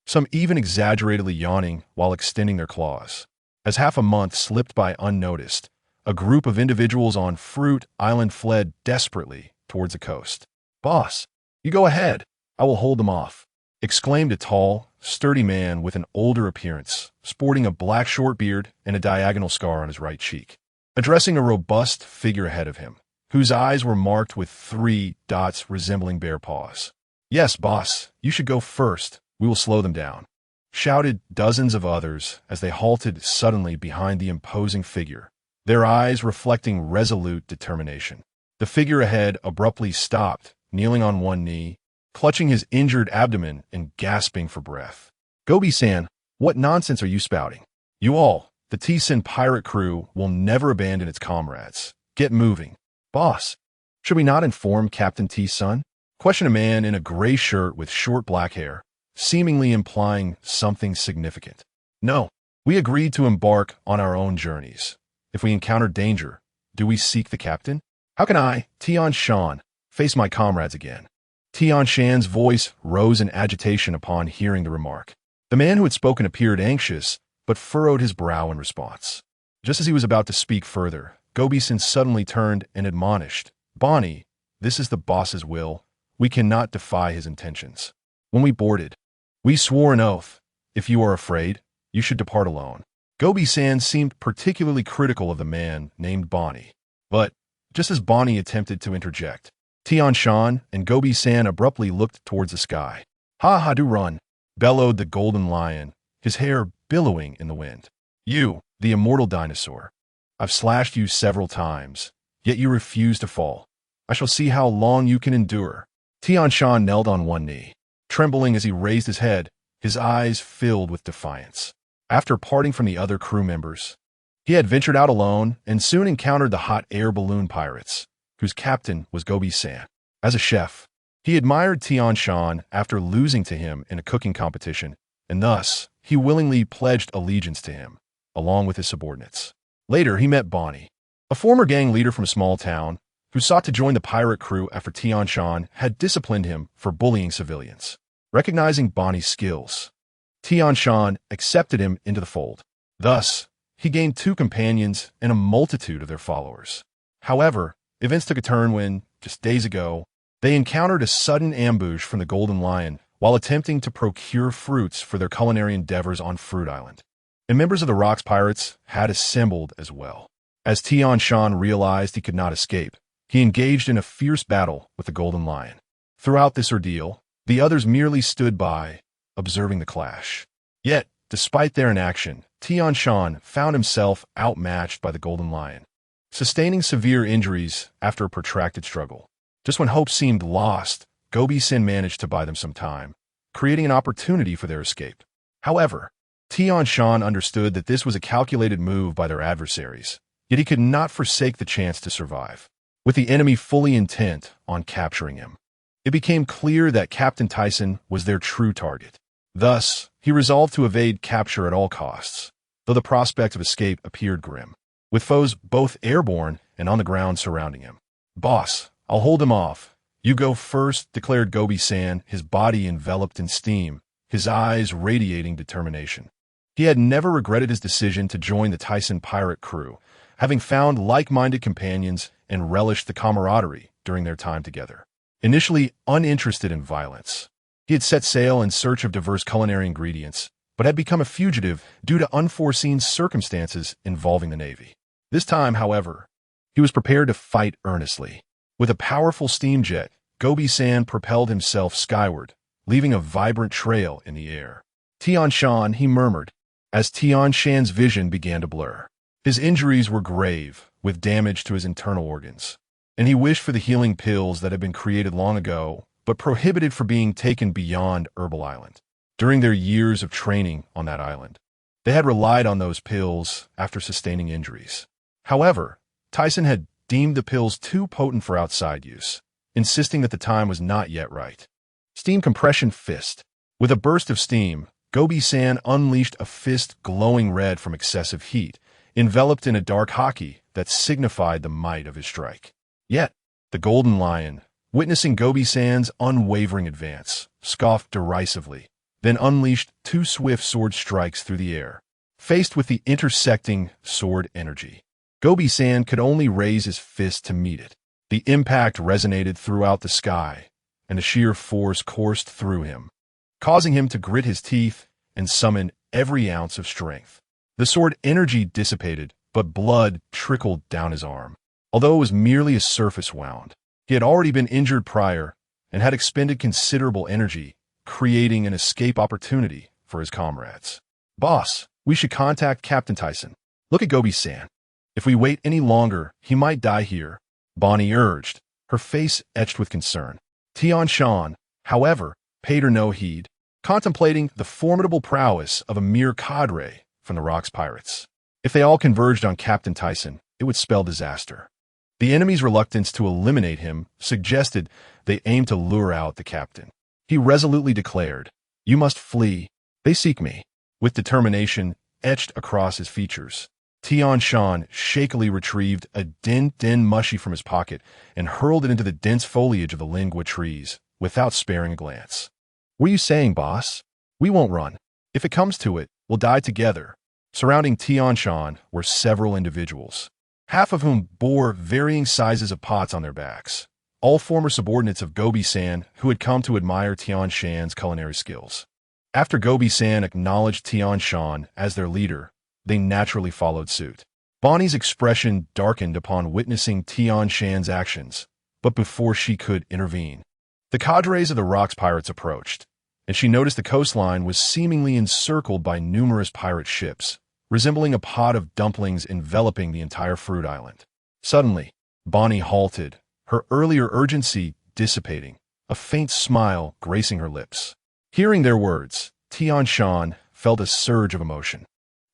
some even exaggeratedly yawning while extending their claws. As half a month slipped by unnoticed, a group of individuals on Fruit Island fled desperately towards the coast. "Boss, you go ahead. I will hold them off," exclaimed a tall, sturdy man with an older appearance, sporting a black short beard and a diagonal scar on his right cheek, addressing a robust figure ahead of him, whose eyes were marked with 3 dots resembling bear paws. "Yes, boss, you should go first. We will slow them down," shouted dozens of others as they halted suddenly behind the imposing figure, their eyes reflecting resolute determination. The figure ahead abruptly stopped, kneeling on one knee, clutching his injured abdomen and gasping for breath. "Gobi-san, what nonsense are you spouting? You all, the T-Sin pirate crew, will never abandon its comrades. Get moving." "Boss, should we not inform Captain T-Sun?" questioned a man in a gray shirt with short black hair, seemingly implying something significant. "No, we agreed to embark on our own journeys. If we encounter danger, do we seek the captain? How can I, Tian Shan, face my comrades again?" Tian Shan's voice rose in agitation upon hearing the remark. The man who had spoken appeared anxious, but furrowed his brow in response. Just as he was about to speak further, Gobi-san suddenly turned and admonished, "Bonnie, this is the boss's will. We cannot defy his intentions. When we boarded, we swore an oath. If you are afraid, you should depart alone." Gobi-san seemed particularly critical of the man named Bonnie. But, just as Bonnie attempted to interject, Tian Shan and Gobi-san abruptly looked towards the sky. "Ha do run," bellowed the golden lion, his hair billowing in the wind. "You, the immortal dinosaur. I've slashed you several times, yet you refuse to fall. I shall see how long you can endure." Tian Shan knelt on one knee, trembling as he raised his head, his eyes filled with defiance. After parting from the other crew members, he had ventured out alone and soon encountered the hot air balloon pirates, whose captain was Gobi-san. As a chef, he admired Tian Shan after losing to him in a cooking competition, and thus he willingly pledged allegiance to him, along with his subordinates. Later, he met Bonnie, a former gang leader from a small town, who sought to join the pirate crew after Tian Shan had disciplined him for bullying civilians. Recognizing Bonnie's skills, Tian Shan accepted him into the fold. Thus, he gained 2 companions and a multitude of their followers. However, events took a turn when, just days ago, they encountered a sudden ambush from the Golden Lion while attempting to procure fruits for their culinary endeavors on Fruit Island. And members of the Rocks Pirates had assembled as well. As Tian Shan realized he could not escape, he engaged in a fierce battle with the Golden Lion. Throughout this ordeal, the others merely stood by, observing the clash. Yet, despite their inaction, Tian Shan found himself outmatched by the Golden Lion, sustaining severe injuries after a protracted struggle. Just when hope seemed lost, Gobi-san managed to buy them some time, creating an opportunity for their escape. However, Tian Shan understood that this was a calculated move by their adversaries, yet he could not forsake the chance to survive, with the enemy fully intent on capturing him. It became clear that Captain Tyson was their true target. Thus, he resolved to evade capture at all costs, though the prospect of escape appeared grim, with foes both airborne and on the ground surrounding him. "Boss, I'll hold him off. You go first," declared Gobi-san, his body enveloped in steam, his eyes radiating determination. He had never regretted his decision to join the Tyson pirate crew, having found like-minded companions and relished the camaraderie during their time together. Initially uninterested in violence, he had set sail in search of diverse culinary ingredients, but had become a fugitive due to unforeseen circumstances involving the Navy. This time, however, he was prepared to fight earnestly. With a powerful steam jet, Gobi-san propelled himself skyward, leaving a vibrant trail in the air. Tian Shan, he murmured, as Tian Shan's vision began to blur. His injuries were grave, with damage to his internal organs, and he wished for the healing pills that had been created long ago, but prohibited for being taken beyond Herbal Island. During their years of training on that island, they had relied on those pills after sustaining injuries. However, Tyson had deemed the pills too potent for outside use, insisting that the time was not yet right. Steam compression fist. With a burst of steam, Gobi-san unleashed a fist glowing red from excessive heat, enveloped in a dark haki that signified the might of his strike. Yet, the Golden Lion, witnessing Gobi-san's unwavering advance, scoffed derisively, then unleashed two swift sword strikes through the air. Faced with the intersecting sword energy, Gobi-san could only raise his fist to meet it. The impact resonated throughout the sky, and a sheer force coursed through him, causing him to grit his teeth and summon every ounce of strength. The sword energy dissipated, but blood trickled down his arm. Although it was merely a surface wound, he had already been injured prior and had expended considerable energy, creating an escape opportunity for his comrades. "Boss, we should contact Captain Tyson. Look at Gobi-san. If we wait any longer, he might die here," Bonnie urged, her face etched with concern. Tian Shan, however, paid her no heed, contemplating the formidable prowess of a mere cadre from the Rocks Pirates. If they all converged on Captain Tyson, it would spell disaster. The enemy's reluctance to eliminate him suggested they aim to lure out the captain. He resolutely declared, "You must flee. They seek me." With determination etched across his features, Tian Shan shakily retrieved a din mushy from his pocket and hurled it into the dense foliage of the lingua trees without sparing a glance. "What are you saying, boss? We won't run. If it comes to it, we'll die together." Surrounding Tian Shan were several individuals, half of whom bore varying sizes of pots on their backs, all former subordinates of Gobi-san who had come to admire Tian Shan's culinary skills. After Gobi-san acknowledged Tian Shan as their leader, they naturally followed suit. Bonnie's expression darkened upon witnessing Tian Shan's actions, but before she could intervene, the cadres of the Rocks Pirates approached, and she noticed the coastline was seemingly encircled by numerous pirate ships, resembling a pot of dumplings enveloping the entire fruit island. Suddenly, Bonnie halted, her earlier urgency dissipating, a faint smile gracing her lips. Hearing their words, Tian Shan felt a surge of emotion,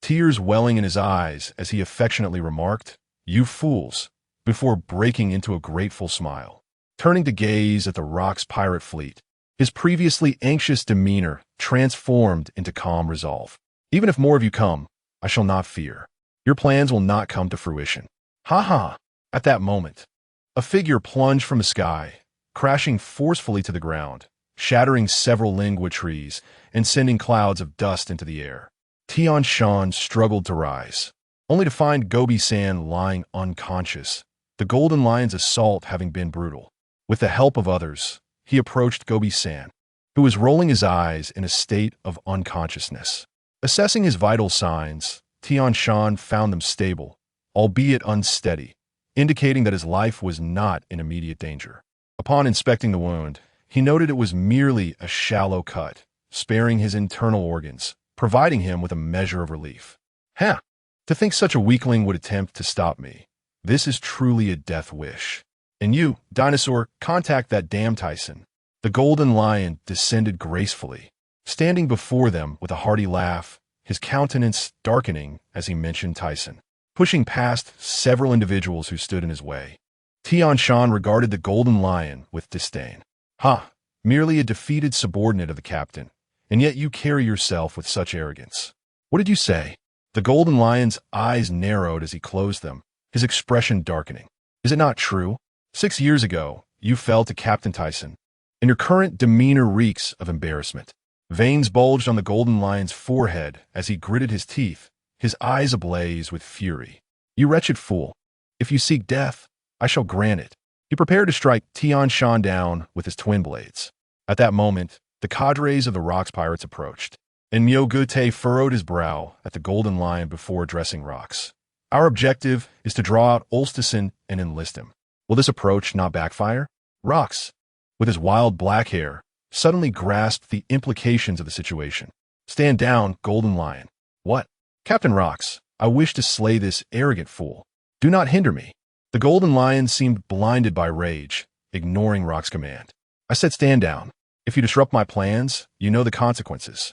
tears welling in his eyes as he affectionately remarked, "You fools," before breaking into a grateful smile. Turning to gaze at the Rocks pirate fleet, his previously anxious demeanor transformed into calm resolve. "Even if more of you come, I shall not fear. Your plans will not come to fruition." Ha ha! At that moment, a figure plunged from the sky, crashing forcefully to the ground, shattering several lingua trees and sending clouds of dust into the air. Tian Shan struggled to rise, only to find Gobi-san lying unconscious, the Golden Lion's assault having been brutal. With the help of others, he approached Gobi-san, who was rolling his eyes in a state of unconsciousness. Assessing his vital signs, Tian Shan found them stable, albeit unsteady, indicating that his life was not in immediate danger. Upon inspecting the wound, he noted it was merely a shallow cut, sparing his internal organs, providing him with a measure of relief. "Huh! To think such a weakling would attempt to stop me. This is truly a death wish. And you, dinosaur, contact that damn Tyson." The Golden Lion descended gracefully, standing before them with a hearty laugh, his countenance darkening as he mentioned Tyson, pushing past several individuals who stood in his way. Tian Shan regarded the Golden Lion with disdain. "Ha! Merely a defeated subordinate of the captain, and yet you carry yourself with such arrogance. What did you say?" The Golden Lion's eyes narrowed as he closed them, his expression darkening. "Is it not true? 6 years ago, you fell to Captain Tyson, and your current demeanor reeks of embarrassment." Veins bulged on the Golden Lion's forehead as he gritted his teeth, his eyes ablaze with fury. "You wretched fool! If you seek death, I shall grant it. He prepared to strike Tian Shan down with his twin blades. At that moment, the cadres of the Rocks pirates approached, and Myo-Gute furrowed his brow at the Golden Lion before addressing Rocks. Our objective is to draw out Olstison and enlist him. Will this approach not backfire? Rocks, with his wild black hair, suddenly grasped the implications of the situation. Stand down, Golden Lion. What? Captain Rocks, I wish to slay this arrogant fool. Do not hinder me. The Golden Lion seemed blinded by rage, ignoring Rock's command. I said stand down. If you disrupt my plans, you know the consequences.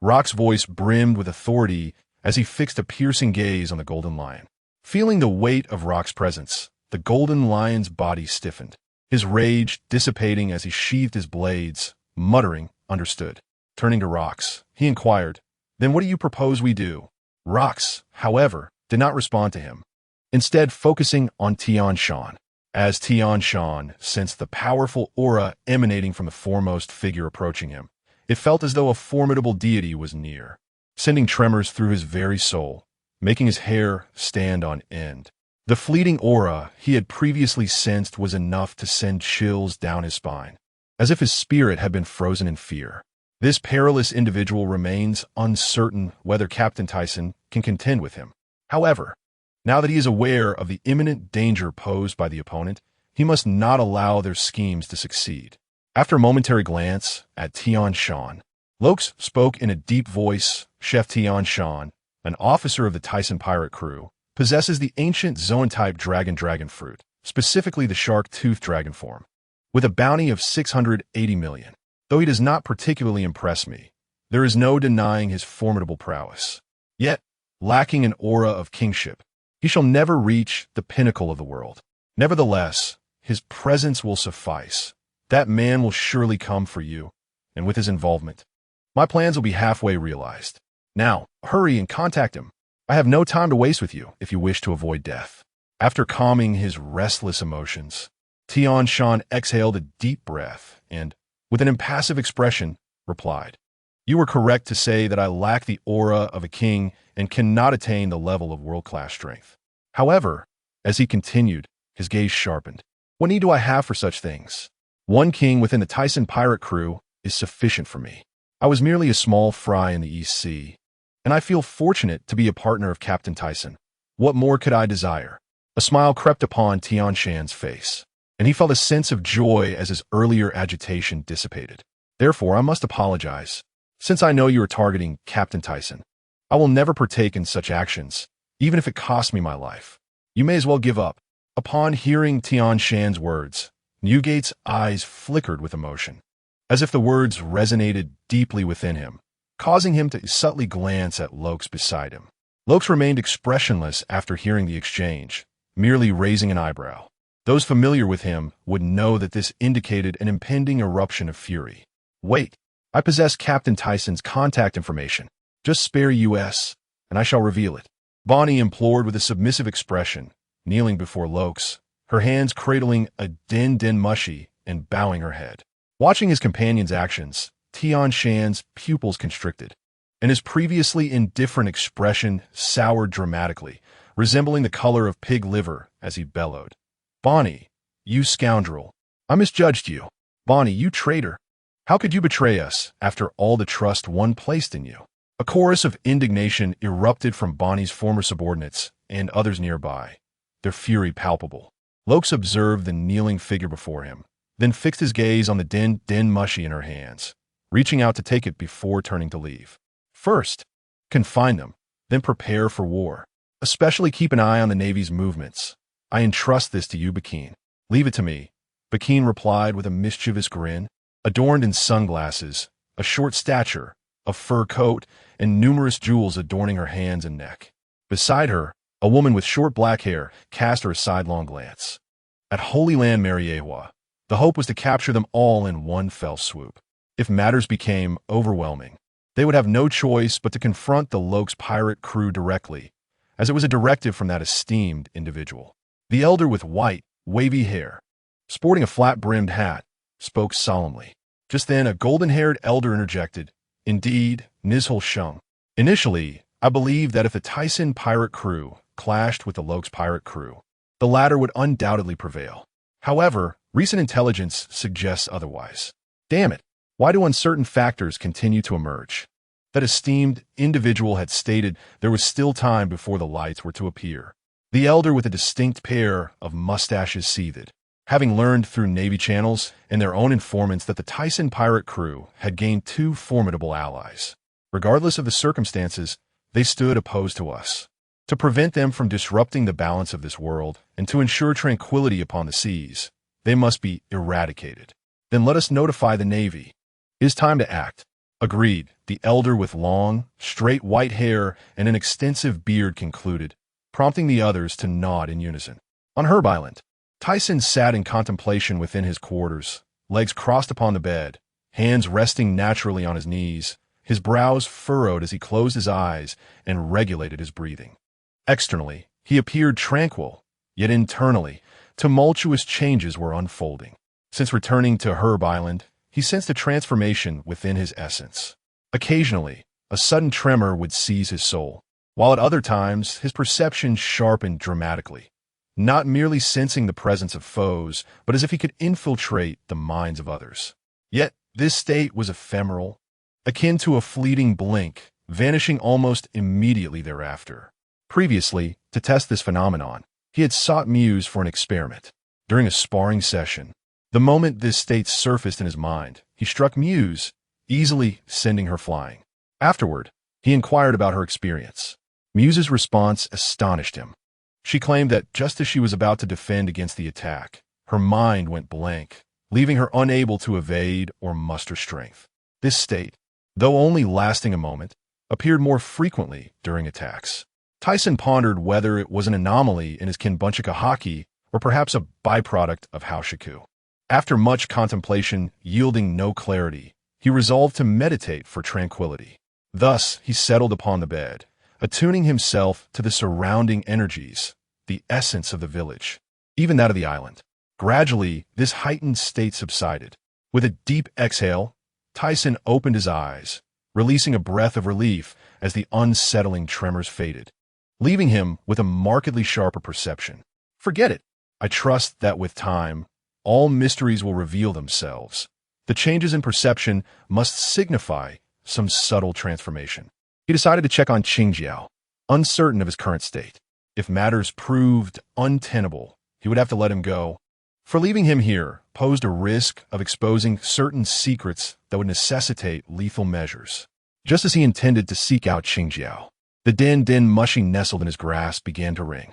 Rock's voice brimmed with authority as he fixed a piercing gaze on the Golden Lion. Feeling the weight of Rock's presence, the Golden Lion's body stiffened, his rage dissipating as he sheathed his blades, muttering, understood. Turning to Rocks, he inquired, then what do you propose we do? Rocks, however, did not respond to him, instead focusing on Tian Shan. As Tian Shan sensed the powerful aura emanating from the foremost figure approaching him, it felt as though a formidable deity was near, sending tremors through his very soul, making his hair stand on end. The fleeting aura he had previously sensed was enough to send chills down his spine, as if his spirit had been frozen in fear. This perilous individual remains uncertain whether Captain Tyson can contend with him. However, now that he is aware of the imminent danger posed by the opponent, he must not allow their schemes to succeed. After a momentary glance at Tian Shan, Lokes spoke in a deep voice. Chef Tian Shan, an officer of the Tyson pirate crew, possesses the ancient Zoan-type dragon fruit, specifically the shark-tooth dragon form, with a bounty of 680 million. Though he does not particularly impress me, there is no denying his formidable prowess. Yet, lacking an aura of kingship, he shall never reach the pinnacle of the world. Nevertheless, his presence will suffice. That man will surely come for you, and with his involvement, my plans will be halfway realized. Now, hurry and contact him. I have no time to waste with you if you wish to avoid death. After calming his restless emotions, Tian Shan exhaled a deep breath and, with an impassive expression, replied, You were correct to say that I lack the aura of a king and cannot attain the level of world-class strength. However, as he continued, his gaze sharpened. What need do I have for such things? One king within the Tyson pirate crew is sufficient for me. I was merely a small fry in the East Sea, and I feel fortunate to be a partner of Captain Tyson. What more could I desire? A smile crept upon Tian Shan's face, and he felt a sense of joy as his earlier agitation dissipated. Therefore, I must apologize. Since I know you are targeting Captain Tyson, I will never partake in such actions, even if it costs me my life. You may as well give up. Upon hearing Tian Shan's words, Newgate's eyes flickered with emotion, as if the words resonated deeply within him, causing him to subtly glance at Lokes beside him. Lokes remained expressionless after hearing the exchange, merely raising an eyebrow. Those familiar with him would know that this indicated an impending eruption of fury. Wait, I possess Captain Tyson's contact information. Just spare US, and I shall reveal it. Bonnie implored with a submissive expression, kneeling before Lokes, her hands cradling a din mushy and bowing her head. Watching his companion's actions, Tian Shan's pupils constricted, and his previously indifferent expression soured dramatically, resembling the color of pig liver as he bellowed. Bonnie, you scoundrel. I misjudged you. Bonnie, you traitor. How could you betray us after all the trust one placed in you? A chorus of indignation erupted from Bonnie's former subordinates and others nearby, their fury palpable. Lokes observed the kneeling figure before him, then fixed his gaze on the din mushy in her hands, reaching out to take it before turning to leave. First, confine them, then prepare for war. Especially keep an eye on the Navy's movements. I entrust this to you, Bakeen. Leave it to me, Bakeen replied with a mischievous grin. Adorned in sunglasses, a short stature, a fur coat, and numerous jewels adorning her hands and neck. Beside her, a woman with short black hair cast her a sidelong glance. At Holy Land Mariewa, the hope was to capture them all in one fell swoop. If matters became overwhelming, they would have no choice but to confront the Lokes pirate crew directly, as it was a directive from that esteemed individual. The elder with white, wavy hair, sporting a flat-brimmed hat, spoke solemnly. Just then, a golden-haired elder interjected, Indeed, Nizhul Shung. Initially, I believed that if the Tyson pirate crew clashed with the Lokes pirate crew, the latter would undoubtedly prevail. However, recent intelligence suggests otherwise. Damn it, why do uncertain factors continue to emerge? That esteemed individual had stated there was still time before the lights were to appear. The elder with a distinct pair of mustaches seethed, having learned through Navy channels and their own informants that the Tyson pirate crew had gained two formidable allies. Regardless of the circumstances, they stood opposed to us. To prevent them from disrupting the balance of this world and to ensure tranquility upon the seas, they must be eradicated. Then let us notify the Navy. It is time to act. Agreed, the elder with long, straight white hair and an extensive beard concluded, prompting the others to nod in unison. On Herb Island, Tyson sat in contemplation within his quarters, legs crossed upon the bed, hands resting naturally on his knees, his brows furrowed as he closed his eyes and regulated his breathing. Externally, he appeared tranquil, yet internally, tumultuous changes were unfolding. Since returning to Herb Island, he sensed a transformation within his essence. Occasionally, a sudden tremor would seize his soul, while at other times his perception sharpened dramatically, not merely sensing the presence of foes, but as if he could infiltrate the minds of others. Yet this state was ephemeral, akin to a fleeting blink, vanishing almost immediately thereafter. Previously, to test this phenomenon, he had sought Muse for an experiment. During a sparring session, the moment this state surfaced in his mind, he struck Muse, easily sending her flying. Afterward, he inquired about her experience. Muse's response astonished him. She claimed that just as she was about to defend against the attack, her mind went blank, leaving her unable to evade or muster strength. This state, though only lasting a moment, appeared more frequently during attacks. Tyson pondered whether it was an anomaly in his Kinbunchika Haki or perhaps a byproduct of Haoshiku. After much contemplation yielding no clarity, he resolved to meditate for tranquility. Thus, he settled upon the bed, attuning himself to the surrounding energies, the essence of the village, even that of the island. Gradually, this heightened state subsided. With a deep exhale, Tyson opened his eyes, releasing a breath of relief as the unsettling tremors faded, leaving him with a markedly sharper perception. Forget it. I trust that with time, all mysteries will reveal themselves. The changes in perception must signify some subtle transformation. He decided to check on Qingjiao, uncertain of his current state. If matters proved untenable, he would have to let him go. For leaving him here posed a risk of exposing certain secrets that would necessitate lethal measures. Just as he intended to seek out Qingjiao, the din-din mushy nestled in his grasp began to ring.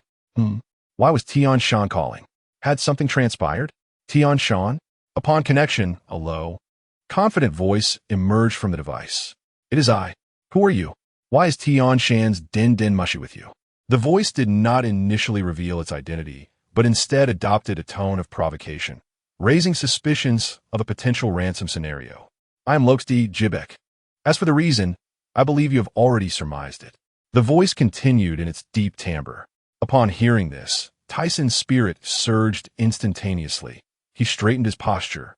Why was Tian Shan calling? Had something transpired? Tian Shan? Upon connection, a low, confident voice emerged from the device. It is I. Who are you? Why is Tian Shan's din-din mushy with you? The voice did not initially reveal its identity, but instead adopted a tone of provocation, raising suspicions of a potential ransom scenario. I am Loksti Jibek. As for the reason, I believe you have already surmised it. The voice continued in its deep timbre. Upon hearing this, Tyson's spirit surged instantaneously. He straightened his posture,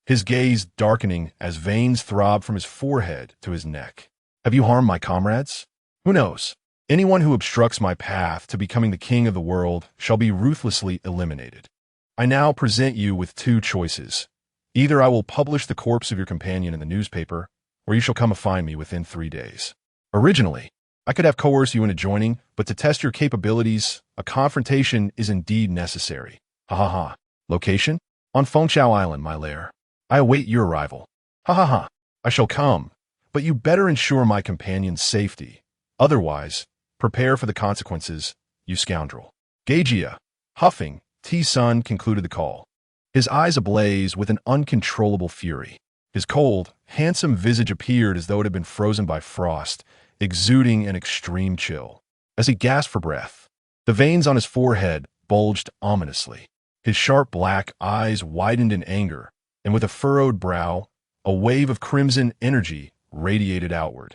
his gaze darkening as veins throbbed from his forehead to his neck. Have you harmed my comrades? Who knows? Anyone who obstructs my path to becoming the king of the world shall be ruthlessly eliminated. I now present you with two choices. Either I will publish the corpse of your companion in the newspaper, or you shall come and find me within 3 days. Originally, I could have coerced you into joining, but to test your capabilities, a confrontation is indeed necessary. Ha ha ha. Location? On Fengchao Island, my lair. I await your arrival. Ha ha ha. I shall come, but you better ensure my companion's safety. Otherwise, prepare for the consequences, you scoundrel. Gajia, huffing, T-Sun concluded the call, his eyes ablaze with an uncontrollable fury. His cold, handsome visage appeared as though it had been frozen by frost, exuding an extreme chill. As he gasped for breath, the veins on his forehead bulged ominously. His sharp black eyes widened in anger, and with a furrowed brow, a wave of crimson energy radiated outward.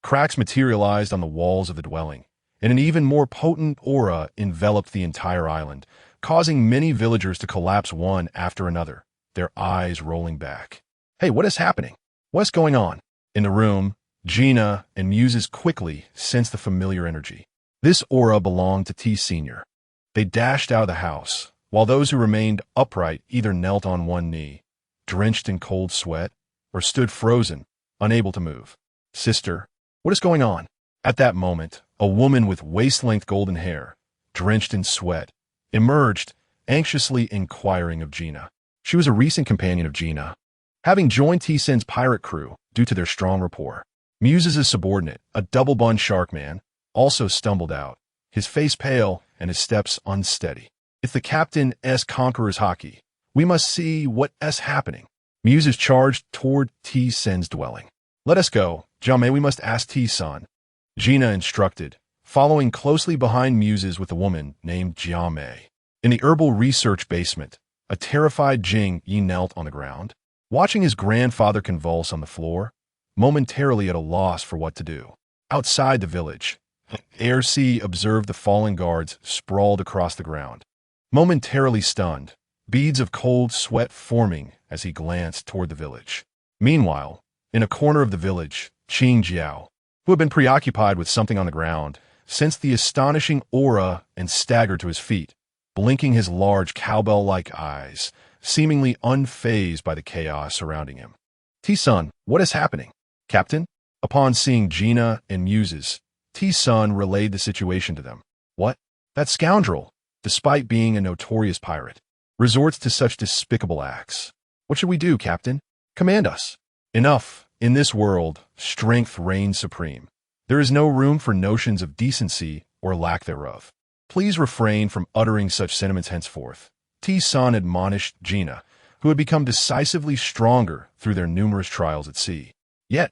Cracks materialized on the walls of the dwelling, and an even more potent aura enveloped the entire island, causing many villagers to collapse one after another, their eyes rolling back. Hey, what is happening? What's going on? In the room, Gina and Muses quickly sensed the familiar energy. This aura belonged to T Senior. They dashed out of the house, while those who remained upright either knelt on one knee, drenched in cold sweat, or stood frozen, unable to move. "Sister, what is going on?" At that moment, a woman with waist-length golden hair, drenched in sweat, emerged, anxiously inquiring of Gina. She was a recent companion of Gina, having joined T-Sen's pirate crew due to their strong rapport. Muses' subordinate, a double-bun shark man, also stumbled out, his face pale and his steps unsteady. "It's the Captain's Conqueror's Haki. We must see what's happening." Muses charged toward T-Sen's dwelling. "Let us go, Jame, we must ask T-Sen," Gina instructed, following closely behind Muses with a woman named Jame. In the herbal research basement, a terrified Jing Yi knelt on the ground, watching his grandfather convulse on the floor, momentarily at a loss for what to do. Outside the village, Erc observed the fallen guards sprawled across the ground. Momentarily stunned, beads of cold sweat forming as he glanced toward the village. Meanwhile, in a corner of the village, Qing Jiao, who had been preoccupied with something on the ground, sensed the astonishing aura and staggered to his feet, blinking his large cowbell-like eyes, seemingly unfazed by the chaos surrounding him. "T-Sen, what is happening?" "Captain?" Upon seeing Gina and Muses, T-Sen relayed the situation to them. "What? That scoundrel, despite being a notorious pirate, resorts to such despicable acts. What should we do, Captain? Command us." "Enough. In this world, strength reigns supreme. There is no room for notions of decency or lack thereof. Please refrain from uttering such sentiments henceforth," T-Sen admonished Gina, who had become decisively stronger through their numerous trials at sea. Yet,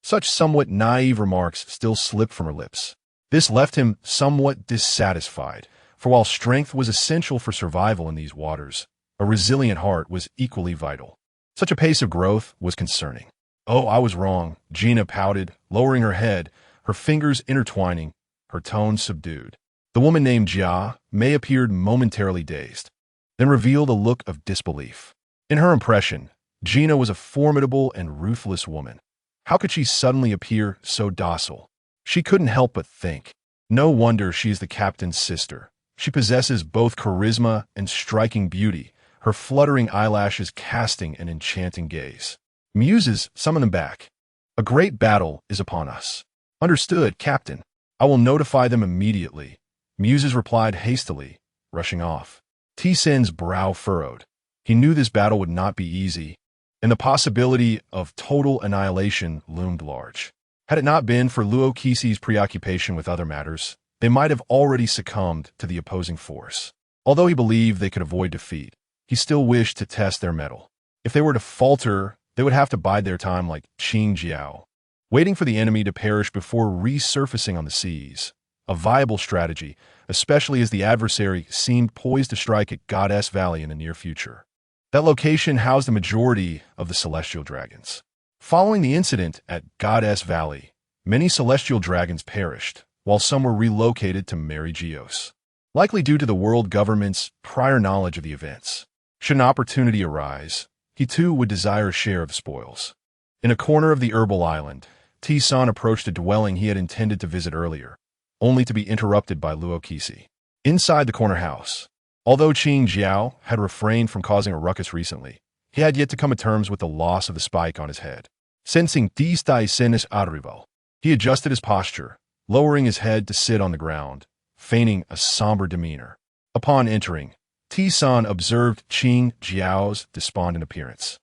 such somewhat naive remarks still slipped from her lips. This left him somewhat dissatisfied, for while strength was essential for survival in these waters, a resilient heart was equally vital. Such a pace of growth was concerning. "Oh, I was wrong," Gina pouted, lowering her head, her fingers intertwining, her tone subdued. The woman named Jia Mei appeared momentarily dazed, then revealed a look of disbelief. In her impression, Gina was a formidable and ruthless woman. How could she suddenly appear so docile? She couldn't help but think. No wonder she is the captain's sister. She possesses both charisma and striking beauty, her fluttering eyelashes casting an enchanting gaze. Muses summoned them back. "A great battle is upon us." "Understood, Captain. I will notify them immediately," Muses replied hastily, rushing off. T-Sen's brow furrowed. He knew this battle would not be easy, and the possibility of total annihilation loomed large. Had it not been for Luokisi's preoccupation with other matters, they might have already succumbed to the opposing force. Although he believed they could avoid defeat, he still wished to test their mettle. If they were to falter, they would have to bide their time like Qing Jiao, waiting for the enemy to perish before resurfacing on the seas. A viable strategy, especially as the adversary seemed poised to strike at Goddess Valley in the near future. That location housed the majority of the celestial dragons. Following the incident at Goddess Valley, many celestial dragons perished, while some were relocated to Mary Geos, likely due to the world government's prior knowledge of the events. Should an opportunity arise, he too would desire a share of the spoils. In a corner of the herbal island, T-Sen approached a dwelling he had intended to visit earlier, only to be interrupted by Luokisi. Inside the corner house, although Qing Jiao had refrained from causing a ruckus recently, he had yet to come to terms with the loss of the spike on his head. Sensing T-Sen's arrival, he adjusted his posture, lowering his head to sit on the ground, feigning a somber demeanor. Upon entering, T-Sen observed Qing Jiao's despondent appearance,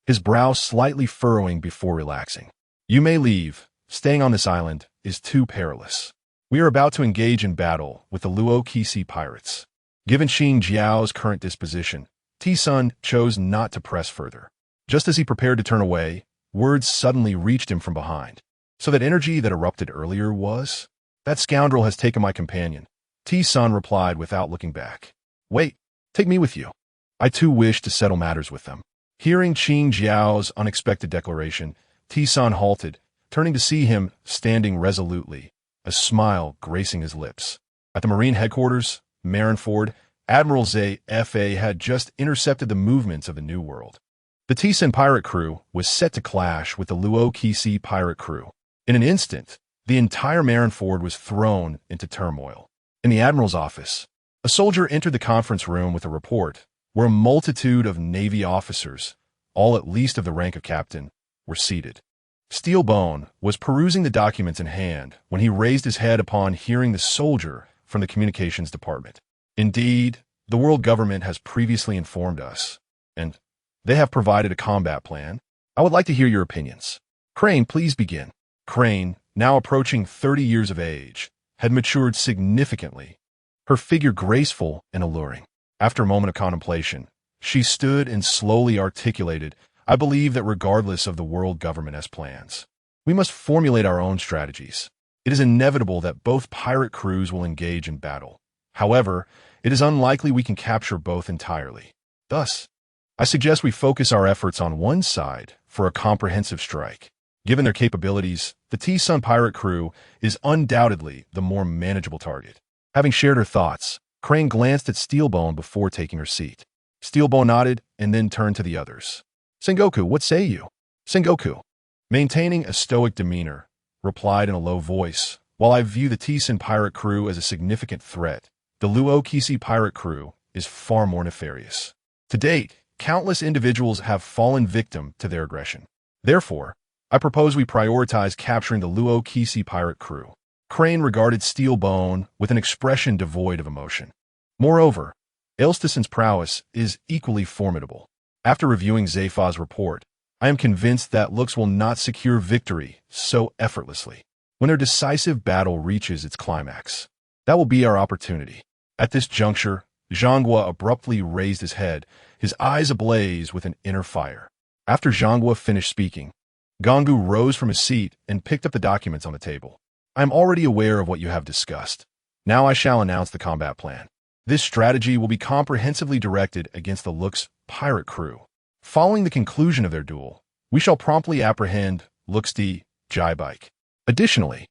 his brow slightly furrowing before relaxing. "You may leave. Staying on this island is too perilous. We are about to engage in battle with the Luokisi pirates." Given Qing Jiao's current disposition, T-Sen chose not to press further. Just as he prepared to turn away, words suddenly reached him from behind. "So that energy that erupted earlier was? That scoundrel has taken my companion," T-Sen replied without looking back. "Wait, take me with you. I too wish to settle matters with them." Hearing Qing Jiao's unexpected declaration, T-Sen halted, turning to see him standing resolutely, a smile gracing his lips. At the Marine headquarters, Marineford, Admiral Zfa had just intercepted the movements of the New World. The T-Sen pirate crew was set to clash with the Luokisi pirate crew. In an instant, the entire Marineford was thrown into turmoil. In the Admiral's office, A soldier entered the conference room with a report where a multitude of Navy officers, all at least of the rank of captain, were seated. Steelbone was perusing the documents in hand when he raised his head upon hearing the soldier from the communications department. Indeed, the world government has previously informed us, and they have provided a combat plan. I would like to hear your opinions. Crane, please begin. Crane, now approaching 30 years of age, had matured significantly, her figure graceful and alluring. After a moment of contemplation, she stood and slowly articulated, I believe that regardless of the world government has plans, we must formulate our own strategies. It is inevitable that both pirate crews will engage in battle. However, it is unlikely we can capture both entirely. Thus, I suggest we focus our efforts on one side for a comprehensive strike. Given their capabilities, the T-Sun pirate crew is undoubtedly the more manageable target. Having shared her thoughts, Crane glanced at Steelbone before taking her seat. Steelbone nodded and then turned to the others. Sengoku, what say you? Sengoku, maintaining a stoic demeanor, replied in a low voice, while I view the T-Sun pirate crew as a significant threat, the Luokisi pirate crew is far more nefarious. To date, countless individuals have fallen victim to their aggression. Therefore, I propose we prioritize capturing the Luokisi pirate crew. Crane regarded Steelbone with an expression devoid of emotion. Moreover, Elstison's prowess is equally formidable. After reviewing Zepha's report, I am convinced that looks will not secure victory so effortlessly. When their decisive battle reaches its climax, that will be our opportunity. At this juncture, Zhanghua abruptly raised his head, his eyes ablaze with an inner fire. After Zhanghua finished speaking, Gonggu rose from his seat and picked up the documents on the table. I am already aware of what you have discussed. Now I shall announce the combat plan. This strategy will be comprehensively directed against the Luke's pirate crew. Following the conclusion of their duel, we shall promptly apprehend Luxti Jaibike. Additionally,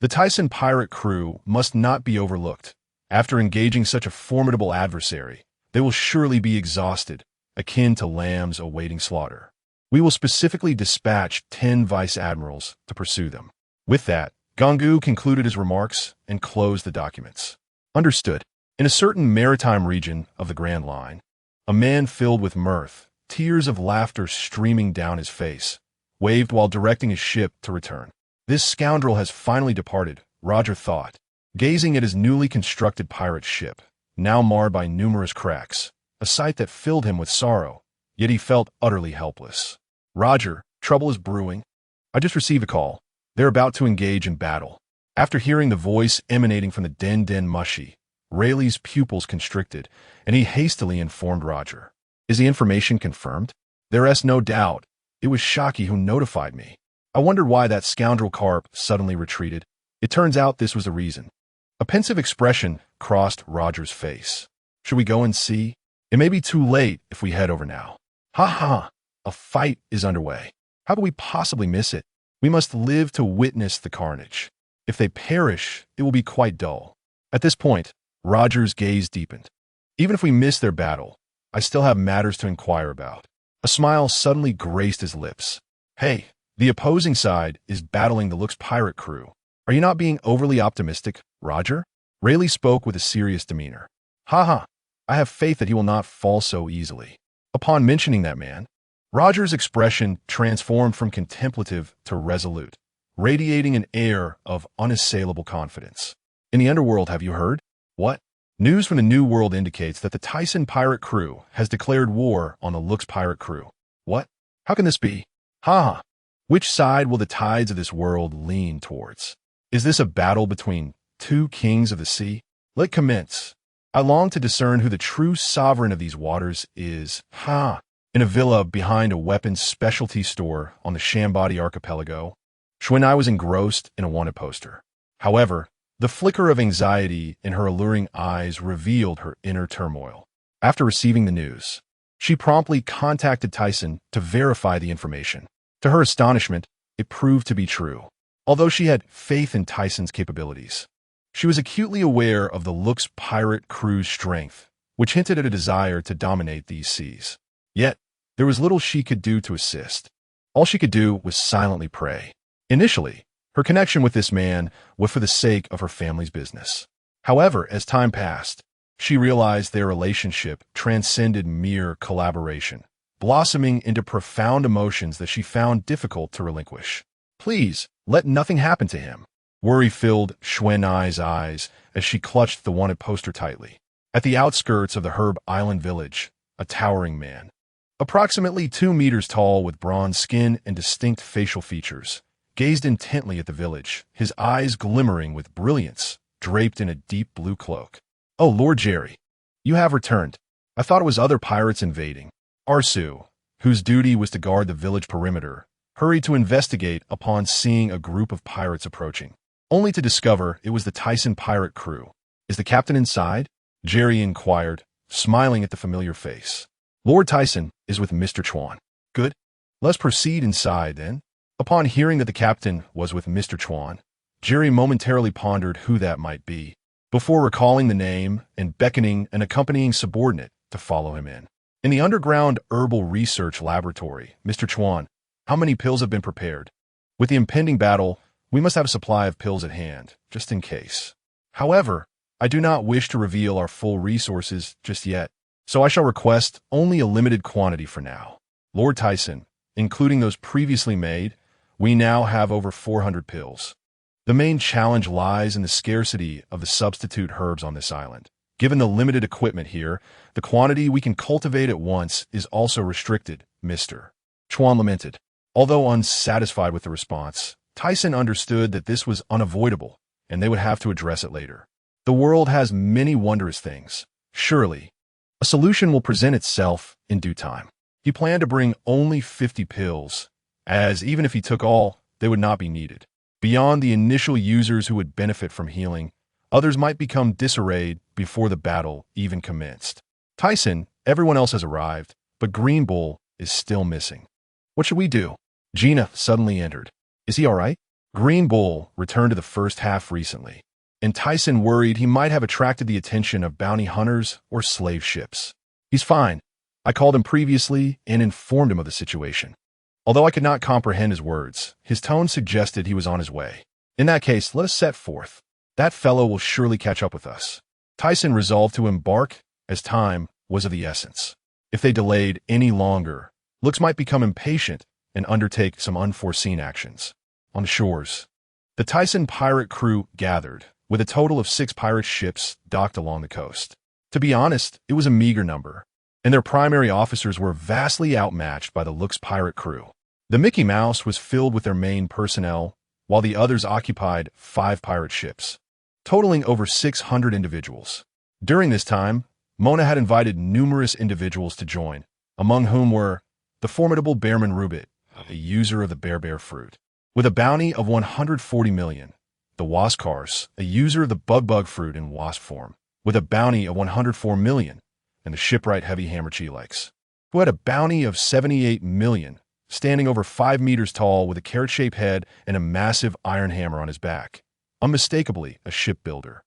the Tyson pirate crew must not be overlooked. After engaging such a formidable adversary, they will surely be exhausted, akin to lambs awaiting slaughter. We will specifically dispatch 10 vice admirals to pursue them. With that, Gonggu concluded his remarks and closed the documents. Understood. In a certain maritime region of the Grand Line, a man filled with mirth, tears of laughter streaming down his face, waved while directing his ship to return. This scoundrel has finally departed, Roger thought, gazing at his newly constructed pirate ship, now marred by numerous cracks, a sight that filled him with sorrow, yet he felt utterly helpless. Roger, trouble is brewing. I just received a call. They're about to engage in battle. After hearing the voice emanating from the Den Mushi, Rayleigh's pupils constricted, and he hastily informed Roger. Is the information confirmed? There is no doubt. It was Haki who notified me. I wondered why that scoundrel Carp suddenly retreated. It turns out this was the reason. A pensive expression crossed Roger's face. Should we go and see? It may be too late if we head over now. Ha ha! A fight is underway. How could we possibly miss it? We must live to witness the carnage. If they perish, it will be quite dull. At this point, Roger's gaze deepened. Even if we miss their battle, I still have matters to inquire about. A smile suddenly graced his lips. Hey, the opposing side is battling the Luke's pirate crew. Are you not being overly optimistic, Roger? Rayleigh spoke with a serious demeanor. Ha! I have faith that he will not fall so easily. Upon mentioning that man, Roger's expression transformed from contemplative to resolute, radiating an air of unassailable confidence. In the underworld, have you heard? What? News from the New World indicates that the Tyson pirate crew has declared war on the Luke's pirate crew. What? How can this be? Ha! Which side will the tides of this world lean towards? Is this a battle between two kings of the sea? Let commence. I long to discern who the true sovereign of these waters is. Ha! In a villa behind a weapons specialty store on the Shambadi archipelago, Xuanai was engrossed in a wanted poster. However, the flicker of anxiety in her alluring eyes revealed her inner turmoil. After receiving the news, she promptly contacted Tyson to verify the information. To her astonishment, it proved to be true. Although she had faith in Tyson's capabilities, she was acutely aware of the Luke's pirate crew's strength, which hinted at a desire to dominate these seas. Yet, there was little she could do to assist. All she could do was silently pray. Initially, her connection with this man was for the sake of her family's business. However, as time passed, She realized their relationship transcended mere collaboration, blossoming into profound emotions that she found difficult to relinquish. Please, let nothing happen to him. Worry filled Xuanai's eyes as she clutched the wanted poster tightly. At the outskirts of the Herb Island village, a towering man, approximately 2 meters tall with bronze skin and distinct facial features, gazed intently at the village, his eyes glimmering with brilliance, draped in a deep blue cloak. "Oh, Lord Jerry, you have returned. I thought it was other pirates invading." Arsu, whose duty was to guard the village perimeter, hurried to investigate upon seeing a group of pirates approaching, only to discover it was the Tyson pirate crew. "Is the captain inside?" Jerry inquired, smiling at the familiar face. "Lord Tyson is with Mr. Chuan." "Good. Let's proceed inside, then." Upon hearing that the captain was with Mr. Chuan, Jerry momentarily pondered who that might be, before recalling the name and beckoning an accompanying subordinate to follow him in. "In the underground herbal research laboratory, Mr. Chuan, how many pills have been prepared? With the impending battle, we must have a supply of pills at hand, just in case. However, I do not wish to reveal our full resources just yet, so I shall request only a limited quantity for now. Lord Tyson, including those previously made, we now have over 400 pills. The main challenge lies in the scarcity of the substitute herbs on this island. Given the limited equipment here, the quantity we can cultivate at once is also restricted, Mr. Chuan lamented. Although unsatisfied with the response, Tyson understood that this was unavoidable, and they would have to address it later. The world has many wondrous things. Surely, a solution will present itself in due time. He planned to bring only 50 pills, as even if he took all, they would not be needed. Beyond the initial users who would benefit from healing, others might become disarrayed before the battle even commenced. Tyson, everyone else has arrived, but Green Bull is still missing. What should we do? Gina suddenly entered. Is he all right? Green Bull returned to the first half recently, and Tyson worried he might have attracted the attention of bounty hunters or slave ships. He's fine. I called him previously and informed him of the situation. Although I could not comprehend his words, his tone suggested he was on his way. In that case, let us set forth. That fellow will surely catch up with us. Tyson resolved to embark, as time was of the essence. If they delayed any longer, looks might become impatient and undertake some unforeseen actions. On the shores, the Tyson pirate crew gathered, with a total of 6 pirate ships docked along the coast. To be honest, it was a meager number, and their primary officers were vastly outmatched by the Look's pirate crew. The Mickey Mouse was filled with their main personnel, while the others occupied 5 pirate ships, totaling over 600 individuals. During this time, Mona had invited numerous individuals to join, among whom were the formidable Bearman Rubit, a user of the bear fruit, with a bounty of 140 million, the Waskars, a user of the bug fruit in wasp form, with a bounty of 104 million, and the shipwright heavy hammer Chilex, who had a bounty of 78 million, standing over 5 meters tall with a carrot-shaped head and a massive iron hammer on his back, unmistakably a shipbuilder.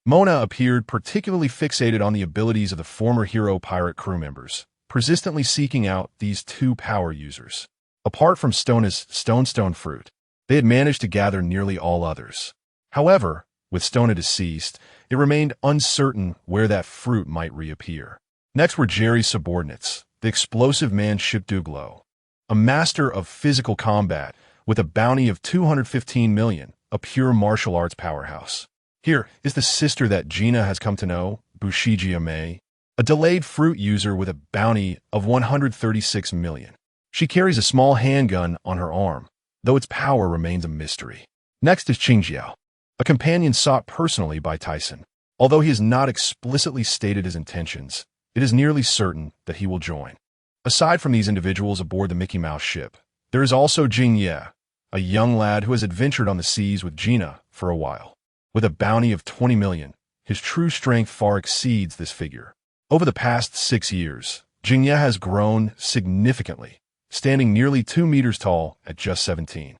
Mona appeared particularly fixated on the abilities of the former hero pirate crew members, persistently seeking out these 2 power users. Apart from Stona's stone fruit, they had managed to gather nearly all others. However, with Stona deceased, it remained uncertain where that fruit might reappear. Next were Jerry's subordinates, the explosive man Shipduglo, a master of physical combat with a bounty of 215 million, a pure martial arts powerhouse. Here is the sister that Gina has come to know, Bushijia Mei, a delayed fruit user with a bounty of 136 million. She carries a small handgun on her arm, though its power remains a mystery. Next is Qingjiao, a companion sought personally by Tyson. Although he has not explicitly stated his intentions, it is nearly certain that he will join. Aside from these individuals aboard the Mickey Mouse ship, there is also Jing Ye, a young lad who has adventured on the seas with Gina for a while. With a bounty of 20 million, his true strength far exceeds this figure. Over the past 6 years, Jing Ye has grown significantly, standing nearly 2 meters tall at just 17.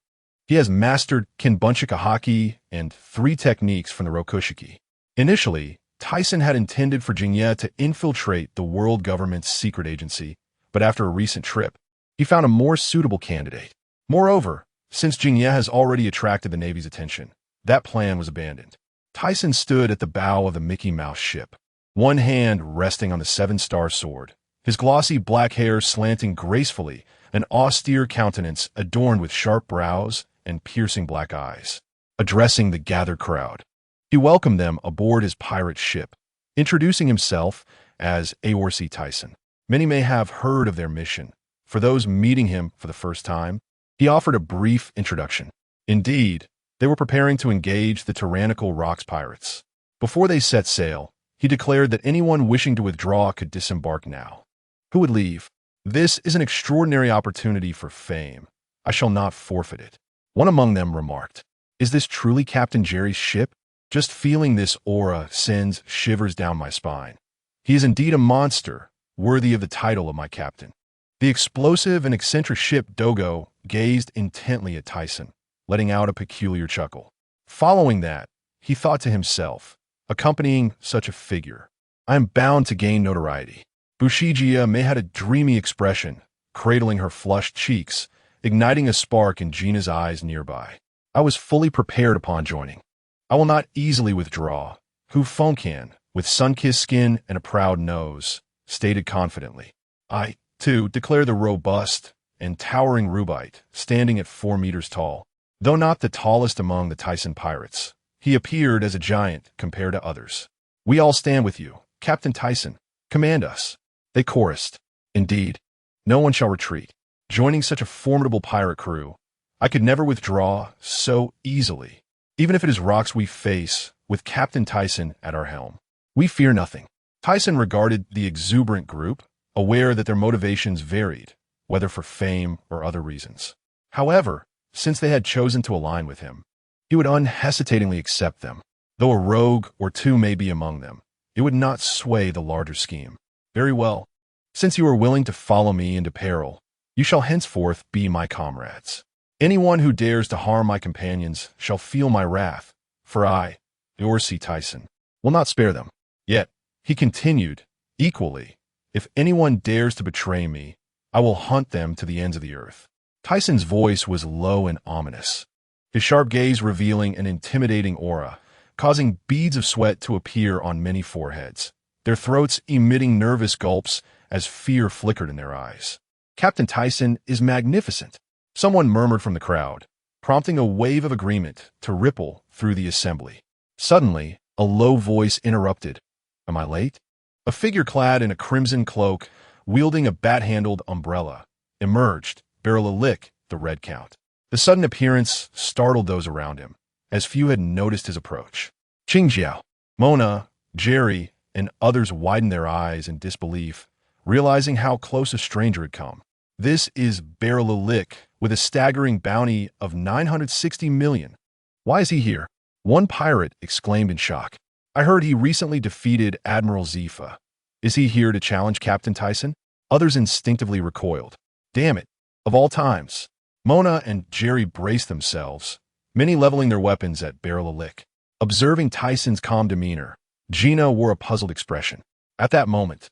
He has mastered Kinbunchika Haki and 3 techniques from the Rokushiki. Initially, Tyson had intended for Jing Ye to infiltrate the world government's secret agency, but after a recent trip, he found a more suitable candidate. Moreover, since Jing Ye has already attracted the Navy's attention, that plan was abandoned. Tyson stood at the bow of the Mickey Mouse ship, one hand resting on the seven-star sword, his glossy black hair slanting gracefully, an austere countenance adorned with sharp brows and piercing black eyes. Addressing the gathered crowd, he welcomed them aboard his pirate ship, introducing himself as LegacySystem. Many may have heard of their mission. For those meeting him for the first time, he offered a brief introduction. Indeed, they were preparing to engage the tyrannical Rocks pirates. Before they set sail, he declared that anyone wishing to withdraw could disembark now. Who would leave? This is an extraordinary opportunity for fame. I shall not forfeit it. One among them remarked, "Is this truly Captain Jerry's ship? Just feeling this aura sends shivers down my spine. He is indeed a monster, worthy of the title of my captain." The explosive and eccentric ship Dogo gazed intently at Tyson, letting out a peculiar chuckle. Following that, he thought to himself, accompanying such a figure, I am bound to gain notoriety. Bushigia may had a dreamy expression, cradling her flushed cheeks, igniting a spark in Gina's eyes nearby. I was fully prepared upon joining. I will not easily withdraw. Hu Fengcan, with sun-kissed skin and a proud nose, stated confidently. I, too, declare the robust and towering Rubite, standing at 4 meters tall. Though not the tallest among the Tyson pirates, he appeared as a giant compared to others. We all stand with you, Captain Tyson. Command us. They chorused. Indeed, no one shall retreat. Joining such a formidable pirate crew, I could never withdraw so easily. Even if it is rocks we face, with Captain Tyson at our helm, we fear nothing. Tyson regarded the exuberant group, aware that their motivations varied, whether for fame or other reasons. However, since they had chosen to align with him, he would unhesitatingly accept them. Though a rogue or two may be among them, it would not sway the larger scheme. Very well. Since you are willing to follow me into peril, you shall henceforth be my comrades. Anyone who dares to harm my companions shall feel my wrath, for I, LegacySystem, will not spare them. Yet, he continued, equally, if anyone dares to betray me, I will hunt them to the ends of the earth. Tyson's voice was low and ominous, his sharp gaze revealing an intimidating aura, causing beads of sweat to appear on many foreheads, their throats emitting nervous gulps as fear flickered in their eyes. Captain Tyson is magnificent, someone murmured from the crowd, prompting a wave of agreement to ripple through the assembly. Suddenly, a low voice interrupted. Am I late? A figure clad in a crimson cloak, wielding a bat-handled umbrella, emerged, barrel a lick, the Red Count. The sudden appearance startled those around him, as few had noticed his approach. Qingjiao, Mona, Jerry, and others widened their eyes in disbelief, realizing how close a stranger had come. This is Barrel a Lick, with a staggering bounty of 960 million. Why is he here? One pirate exclaimed in shock. I heard he recently defeated Admiral Zifa. Is he here to challenge Captain Tyson? Others instinctively recoiled. Damn it. Of all times. Mona and Jerry braced themselves, many leveling their weapons at Barrel a Lick. Observing Tyson's calm demeanor, Gina wore a puzzled expression. At that moment,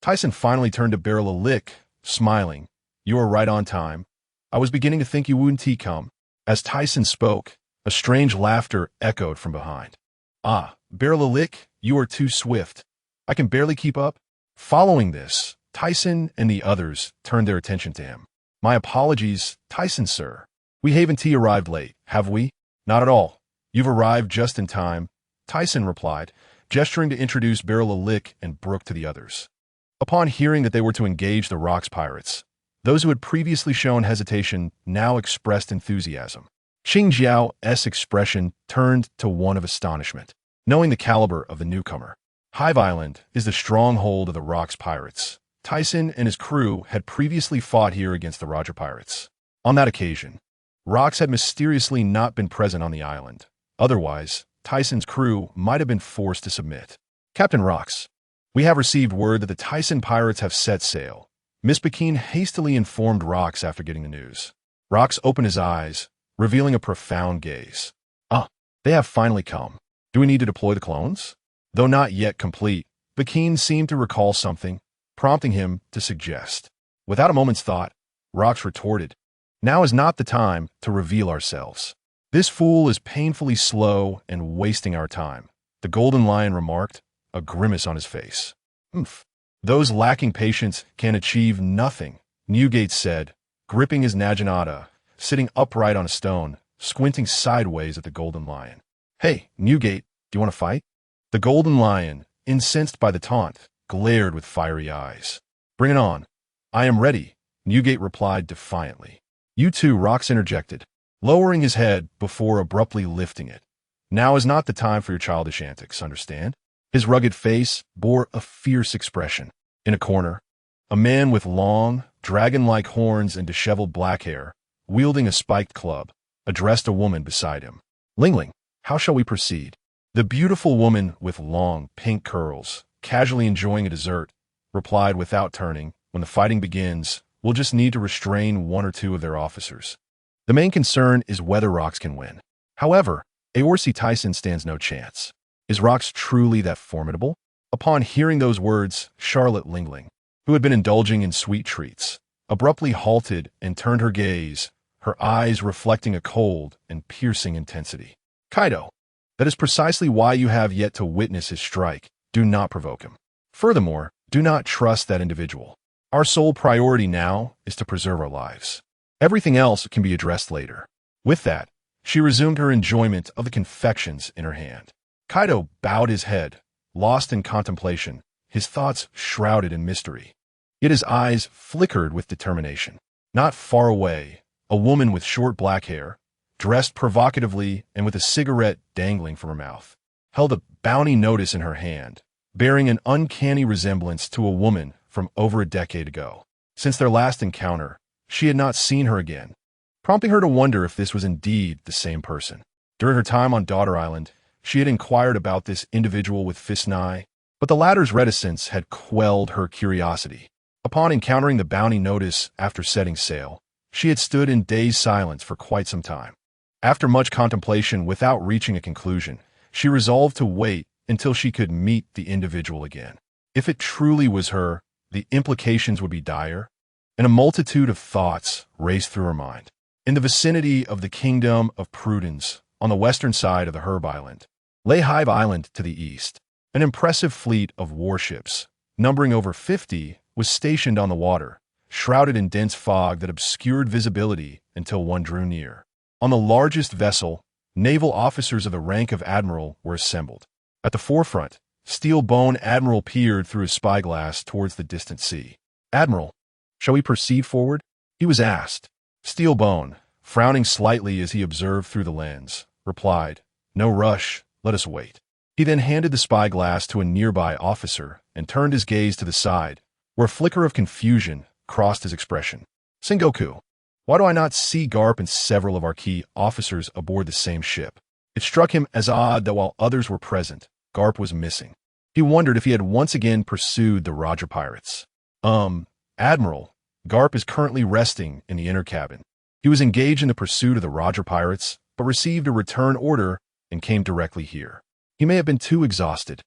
Tyson finally turned to Barrel a Lick, smiling. You are right on time. I was beginning to think you wouldn't come. As Tyson spoke, a strange laughter echoed from behind. Ah, Barrel a Lick, you are too swift. I can barely keep up. Following this, Tyson and the others turned their attention to him. My apologies, Tyson, sir. We haven't arrived late, have we? Not at all. You've arrived just in time, Tyson replied, gesturing to introduce Barrel a Lick and Brooke to the others. Upon hearing that they were to engage the Rocks pirates, those who had previously shown hesitation now expressed enthusiasm. Qingjiao's expression turned to one of astonishment, knowing the caliber of the newcomer. Hive Island is the stronghold of the Rocks pirates. Tyson and his crew had previously fought here against the Roger pirates. On that occasion, Rocks had mysteriously not been present on the island. Otherwise, Tyson's crew might have been forced to submit. Captain Rocks, we have received word that the Tyson pirates have set sail. Miss Bakine hastily informed Rocks after getting the news. Rocks opened his eyes, revealing a profound gaze. Ah, they have finally come. Do we need to deploy the clones? Though not yet complete, Bakine seemed to recall something, prompting him to suggest. Without a moment's thought, Rocks retorted, now is not the time to reveal ourselves. This fool is painfully slow and wasting our time, the Golden Lion remarked, a grimace on his face. Oomph. Those lacking patience can achieve nothing, Newgate said, gripping his naginata, sitting upright on a stone, squinting sideways at the Golden Lion. Hey, Newgate, do you want to fight? The Golden Lion, incensed by the taunt, glared with fiery eyes. Bring it on. I am ready, Newgate replied defiantly. You too, Rox interjected, lowering his head before abruptly lifting it. Now is not the time for your childish antics, understand? His rugged face bore a fierce expression. In a corner, a man with long, dragon-like horns and disheveled black hair, wielding a spiked club, addressed a woman beside him. Lingling, how shall we proceed? The beautiful woman with long, pink curls, casually enjoying a dessert, replied without turning, when the fighting begins, we'll just need to restrain one or two of their officers. The main concern is whether Rox can win. However, Aorsi Tyson stands no chance. Is Rox truly that formidable? Upon hearing those words, Charlotte Lingling, who had been indulging in sweet treats, abruptly halted and turned her gaze, her eyes reflecting a cold and piercing intensity. Kaido, that is precisely why you have yet to witness his strike. Do not provoke him. Furthermore, do not trust that individual. Our sole priority now is to preserve our lives. Everything else can be addressed later. With that, she resumed her enjoyment of the confections in her hand. Kaido bowed his head, lost in contemplation, his thoughts shrouded in mystery. Yet his eyes flickered with determination. Not far away, a woman with short black hair, dressed provocatively and with a cigarette dangling from her mouth, held a bounty notice in her hand, bearing an uncanny resemblance to a woman from over a decade ago. Since their last encounter, she had not seen her again, prompting her to wonder if this was indeed the same person. During her time on Daughter Island, she had inquired about this individual with FacesCP9, but the latter's reticence had quelled her curiosity. Upon encountering the bounty notice after setting sail, she had stood in dazed silence for quite some time. After much contemplation without reaching a conclusion, she resolved to wait until she could meet the individual again. If it truly was her, the implications would be dire, and a multitude of thoughts raced through her mind. In the vicinity of the Kingdom of Prudence, on the western side of the Herb Island, lay Hive Island to the east. An impressive fleet of warships, numbering over 50, was stationed on the water, shrouded in dense fog that obscured visibility until one drew near. On the largest vessel, naval officers of the rank of admiral were assembled. At the forefront, steel-bone Admiral peered through his spyglass towards the distant sea. Admiral, shall we proceed forward? He was asked. Steel-bone, frowning slightly as he observed through the lens, replied, No rush, let us wait. He then handed the spyglass to a nearby officer and turned his gaze to the side, where a flicker of confusion crossed his expression. Sengoku, why do I not see Garp and several of our key officers aboard the same ship? It struck him as odd that while others were present, Garp was missing. He wondered if he had once again pursued the Roger pirates. Admiral, Garp is currently resting in the inner cabin. He was engaged in the pursuit of the Roger pirates, but received a return order and came directly here. He may have been too exhausted.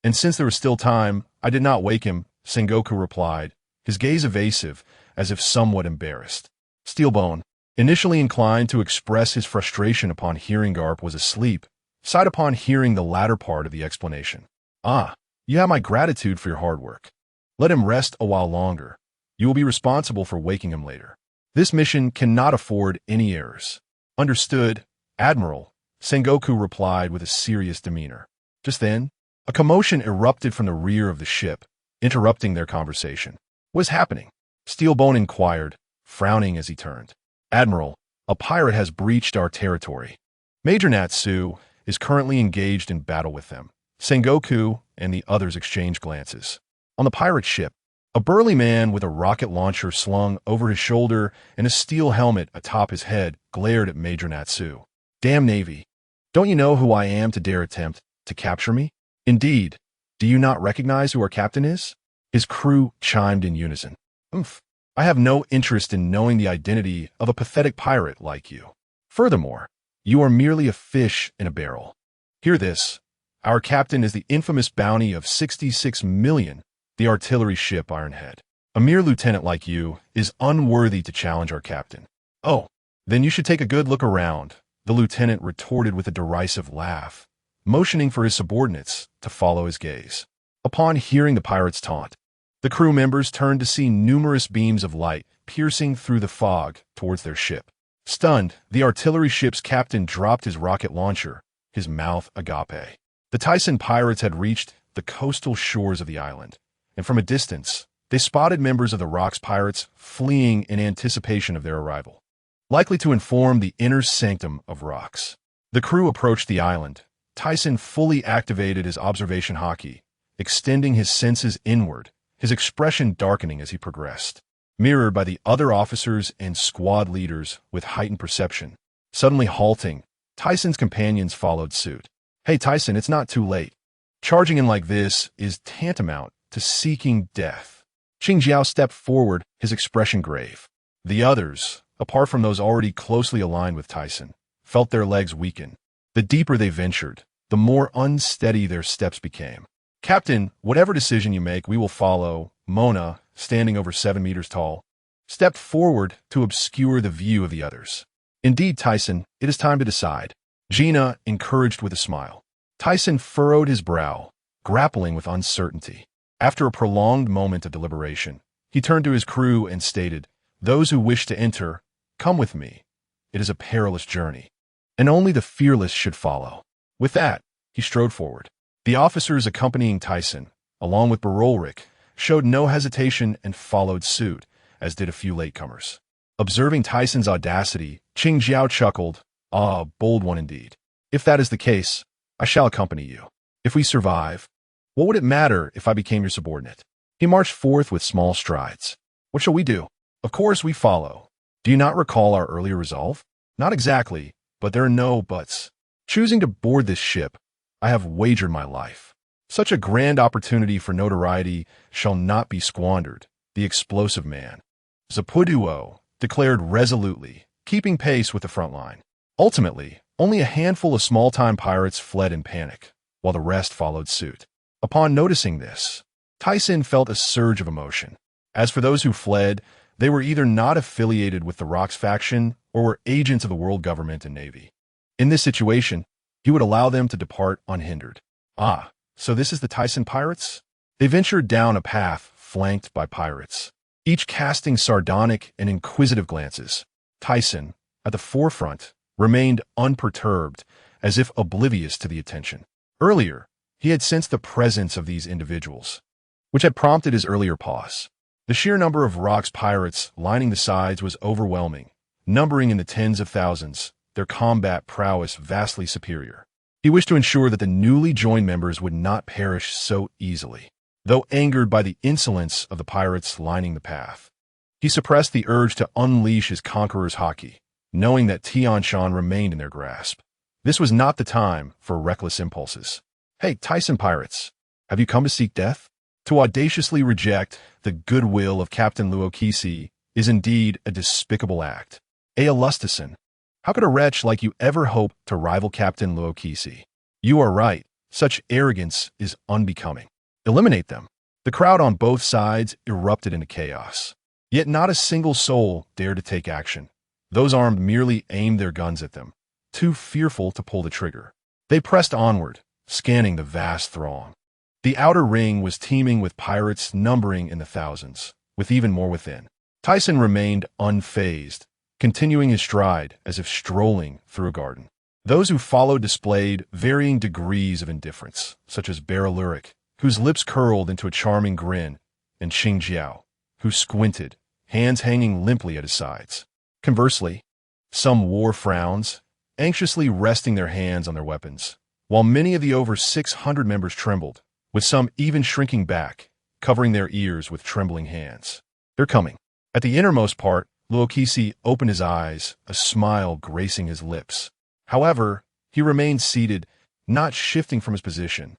And since there was still time, I did not wake him, Sengoku replied, his gaze evasive, as if somewhat embarrassed. Steelbone, initially inclined to express his frustration upon hearing Garp was asleep, sighed upon hearing the latter part of the explanation. Ah, you have my gratitude for your hard work. Let him rest a while longer. You will be responsible for waking him later. This mission cannot afford any errors. Understood, Admiral, Sengoku replied with a serious demeanor. Just then, a commotion erupted from the rear of the ship, interrupting their conversation. What is happening? Steelbone inquired, frowning as he turned. Admiral, a pirate has breached our territory. Major Natsu is currently engaged in battle with them. Sengoku and the others exchanged glances. On the pirate ship, a burly man with a rocket launcher slung over his shoulder and a steel helmet atop his head glared at Major Natsu. Damn Navy. Don't you know who I am to dare attempt to capture me? Indeed. Do you not recognize who our captain is? His crew chimed in unison. Oomph. I have no interest in knowing the identity of a pathetic pirate like you. Furthermore, you are merely a fish in a barrel. Hear this. Our captain is the infamous bounty of 66 million, the artillery ship Ironhead. A mere lieutenant like you is unworthy to challenge our captain. Oh, then you should take a good look around, the lieutenant retorted with a derisive laugh, motioning for his subordinates to follow his gaze. Upon hearing the pirates' taunt, the crew members turned to see numerous beams of light piercing through the fog towards their ship. Stunned, the artillery ship's captain dropped his rocket launcher, his mouth agape. The Tyson pirates had reached the coastal shores of the island, and from a distance, they spotted members of the Rocks pirates fleeing in anticipation of their arrival, likely to inform the inner sanctum of Rocks. The crew approached the island. Tyson fully activated his observation Haki, extending his senses inward, his expression darkening as he progressed. Mirrored by the other officers and squad leaders with heightened perception. Suddenly halting, Tyson's companions followed suit. Hey Tyson, it's not too late. Charging in like this is tantamount to seeking death. Qingjiao stepped forward, his expression grave. The others, apart from those already closely aligned with Tyson, felt their legs weaken. The deeper they ventured, the more unsteady their steps became. Captain, whatever decision you make, we will follow. Mona, standing over 7 meters tall, stepped forward to obscure the view of the others. Indeed, Tyson, it is time to decide. Gina encouraged with a smile. Tyson furrowed his brow, grappling with uncertainty. After a prolonged moment of deliberation, he turned to his crew and stated, "Those who wish to enter, come with me. It is a perilous journey, and only the fearless should follow." With that, he strode forward. The officers accompanying Tyson, along with Barolric, showed no hesitation and followed suit, as did a few latecomers. Observing Tyson's audacity, Qingjiao chuckled, "Ah, bold one indeed. If that is the case, I shall accompany you. If we survive, what would it matter if I became your subordinate?" He marched forth with small strides. "What shall we do?" "Of course we follow. Do you not recall our earlier resolve?" "Not exactly, but there are no buts. Choosing to board this ship, I have wagered my life. Such a grand opportunity for notoriety shall not be squandered," the explosive man, Zapuduo, declared resolutely, keeping pace with the front line. Ultimately, only a handful of small-time pirates fled in panic, while the rest followed suit. Upon noticing this, Tyson felt a surge of emotion. As for those who fled, they were either not affiliated with the Rocks faction or were agents of the world government and navy. In this situation, he would allow them to depart unhindered. Ah, so this is the Tyson pirates? They ventured down a path flanked by pirates, each casting sardonic and inquisitive glances. Tyson, at the forefront, remained unperturbed, as if oblivious to the attention. Earlier, he had sensed the presence of these individuals, which had prompted his earlier pause. The sheer number of Rocks pirates lining the sides was overwhelming, numbering in the tens of thousands, their combat prowess vastly superior. He wished to ensure that the newly joined members would not perish so easily. Though angered by the insolence of the pirates lining the path, he suppressed the urge to unleash his conqueror's Haki, knowing that Tianshan remained in their grasp. This was not the time for reckless impulses. "Hey, Tyson pirates, have you come to seek death?" To audaciously reject the goodwill of Captain Luokisi is indeed a despicable act. Aelustison, how could a wretch like you ever hope to rival Captain Luokisi? You are right. Such arrogance is unbecoming. Eliminate them. The crowd on both sides erupted into chaos. Yet not a single soul dared to take action. Those armed merely aimed their guns at them, too fearful to pull the trigger. They pressed onward, scanning the vast throng. The outer ring was teeming with pirates numbering in the thousands, with even more within. Tyson remained unfazed, continuing his stride as if strolling through a garden. Those who followed displayed varying degrees of indifference, such as Baroluric, whose lips curled into a charming grin, and Qingjiao, who squinted, hands hanging limply at his sides. Conversely, some wore frowns, anxiously resting their hands on their weapons, while many of the over 600 members trembled, with some even shrinking back, covering their ears with trembling hands. "They're coming." At the innermost part, Luokisi opened his eyes, a smile gracing his lips. However, he remained seated, not shifting from his position,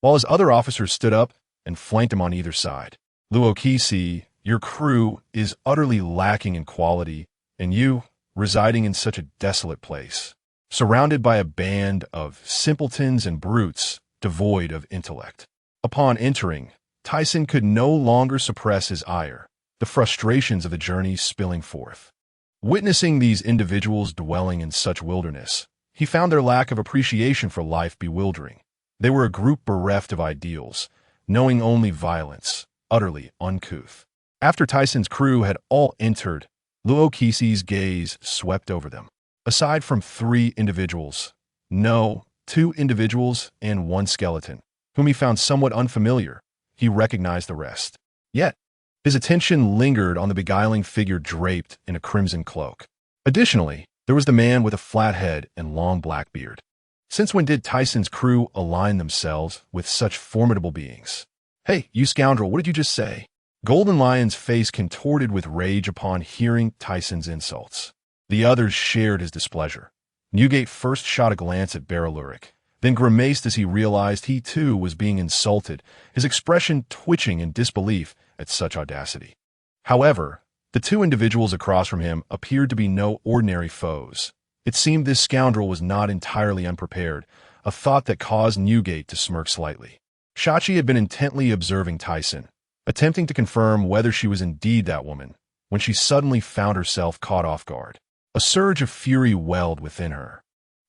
while his other officers stood up and flanked him on either side. "Luokisi, your crew is utterly lacking in quality, and you, residing in such a desolate place, surrounded by a band of simpletons and brutes devoid of intellect." Upon entering, Tyson could no longer suppress his ire, the frustrations of the journey spilling forth. Witnessing these individuals dwelling in such wilderness, he found their lack of appreciation for life bewildering. They were a group bereft of ideals, knowing only violence, utterly uncouth. After Tyson's crew had all entered, Luokisi's gaze swept over them. Aside from 3 individuals, no, 2 individuals and 1 skeleton, whom he found somewhat unfamiliar, he recognized the rest. Yet, his attention lingered on the beguiling figure draped in a crimson cloak. Additionally, there was the man with a flat head and long black beard. Since when did Tyson's crew align themselves with such formidable beings? Hey, you scoundrel, what did you just say? Golden Lion's face contorted with rage upon hearing Tyson's insults. The others shared his displeasure. Newgate first shot a glance at Baraluric, then grimaced as he realized he too was being insulted, his expression twitching in disbelief at such audacity. However, the 2 individuals across from him appeared to be no ordinary foes. It seemed this scoundrel was not entirely unprepared, a thought that caused Newgate to smirk slightly. Shachi had been intently observing Tyson, attempting to confirm whether she was indeed that woman, when she suddenly found herself caught off guard. A surge of fury welled within her,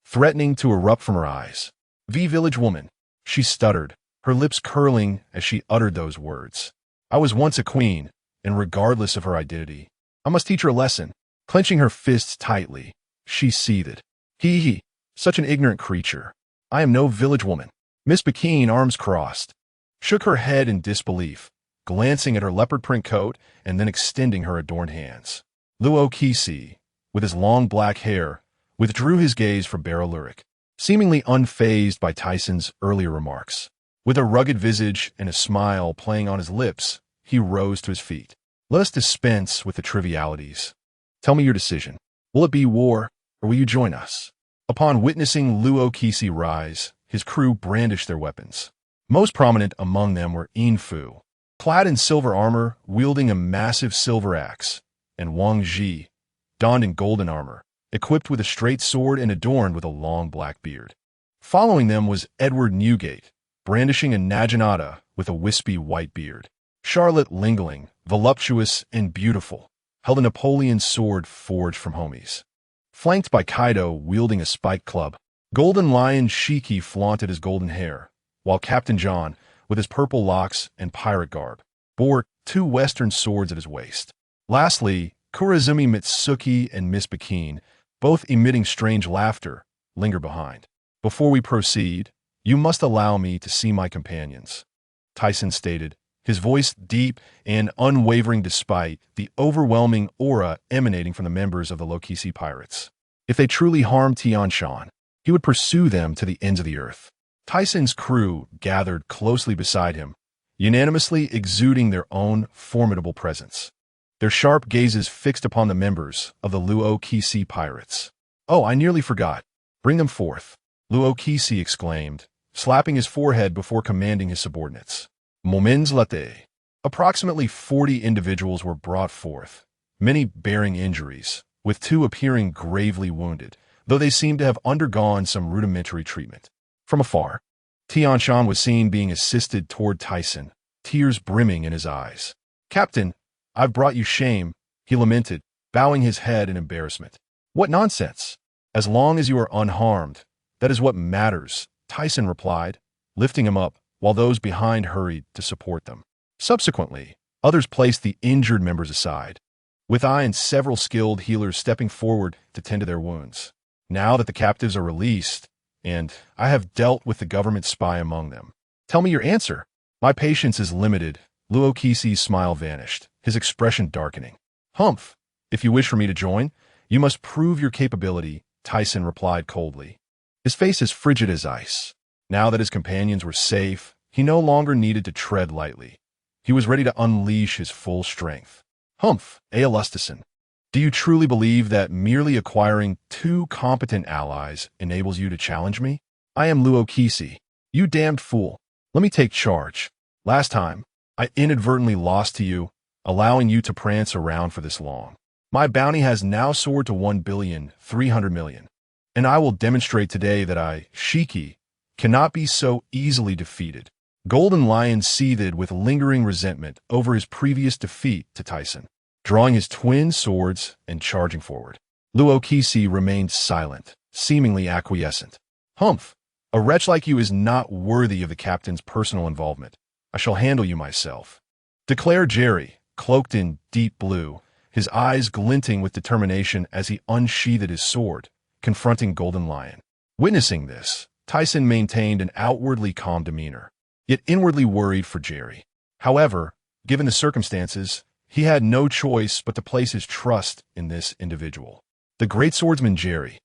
threatening to erupt from her eyes. Village woman, she stuttered, her lips curling as she uttered those words. I was once a queen, and regardless of her identity, I must teach her a lesson. Clenching her fists tightly, she seethed. He, such an ignorant creature. I am no village woman. Miss Bakeen, arms crossed, shook her head in disbelief, glancing at her leopard print coat and then extending her adorned hands. Luokisi, with his long black hair, withdrew his gaze from Baraluric, seemingly unfazed by Tyson's earlier remarks. With a rugged visage and a smile playing on his lips, he rose to his feet. Let us dispense with the trivialities. Tell me your decision. Will it be war, or will you join us? Upon witnessing Luokisi rise, his crew brandished their weapons. Most prominent among them were Infu, clad in silver armor, wielding a massive silver axe, and Wang Ji, donned in golden armor, equipped with a straight sword and adorned with a long black beard. Following them was Edward Newgate, brandishing a naginata with a wispy white beard. Charlotte Lingling, voluptuous and beautiful, held a Napoleon sword forged from homies. Flanked by Kaido wielding a spiked club, Golden Lion Shiki flaunted his golden hair, while Captain John, with his purple locks and pirate garb, bore 2 western swords at his waist. Lastly, Kurazumi Mitsuki and Miss Bakeen, both emitting strange laughter, linger behind. Before we proceed, you must allow me to see my companions, Tyson stated, his voice deep and unwavering despite the overwhelming aura emanating from the members of the Lokisi pirates. If they truly harmed Tian Shan, he would pursue them to the ends of the earth. Tyson's crew gathered closely beside him, unanimously exuding their own formidable presence, their sharp gazes fixed upon the members of the Luokisi pirates. Oh, I nearly forgot. Bring them forth, Luokisi exclaimed, slapping his forehead before commanding his subordinates. Moments latte. Approximately 40 individuals were brought forth, many bearing injuries, with 2 appearing gravely wounded, though they seemed to have undergone some rudimentary treatment. From afar, Tian Shan was seen being assisted toward Tyson, tears brimming in his eyes. Captain, I've brought you shame, he lamented, bowing his head in embarrassment. What nonsense! As long as you are unharmed, that is what matters, Tyson replied, lifting him up, while those behind hurried to support them. Subsequently, others placed the injured members aside, with I and several skilled healers stepping forward to tend to their wounds. Now that the captives are released, and I have dealt with the government spy among them. Tell me your answer. My patience is limited. Luokisi's smile vanished, his expression darkening. Humph. If you wish for me to join, you must prove your capability, Tyson replied coldly, his face as frigid as ice. Now that his companions were safe, he no longer needed to tread lightly. He was ready to unleash his full strength. Humph, Aelustison. Do you truly believe that merely acquiring 2 competent allies enables you to challenge me? I am Luokisi. You damned fool. Let me take charge. Last time, I inadvertently lost to you, allowing you to prance around for this long. My bounty has now soared to 1,300,000,000, and I will demonstrate today that I, Shiki, cannot be so easily defeated. Golden Lion seethed with lingering resentment over his previous defeat to Tyson, drawing his twin swords and charging forward. Luokisi remained silent, seemingly acquiescent. Humph, a wretch like you is not worthy of the captain's personal involvement, I shall handle you myself," declared Jerry, cloaked in deep blue, his eyes glinting with determination as he unsheathed his sword, confronting Golden Lion. Witnessing this, Tyson maintained an outwardly calm demeanor, yet inwardly worried for Jerry. However, given the circumstances, he had no choice but to place his trust in this individual. The great swordsman Jerry,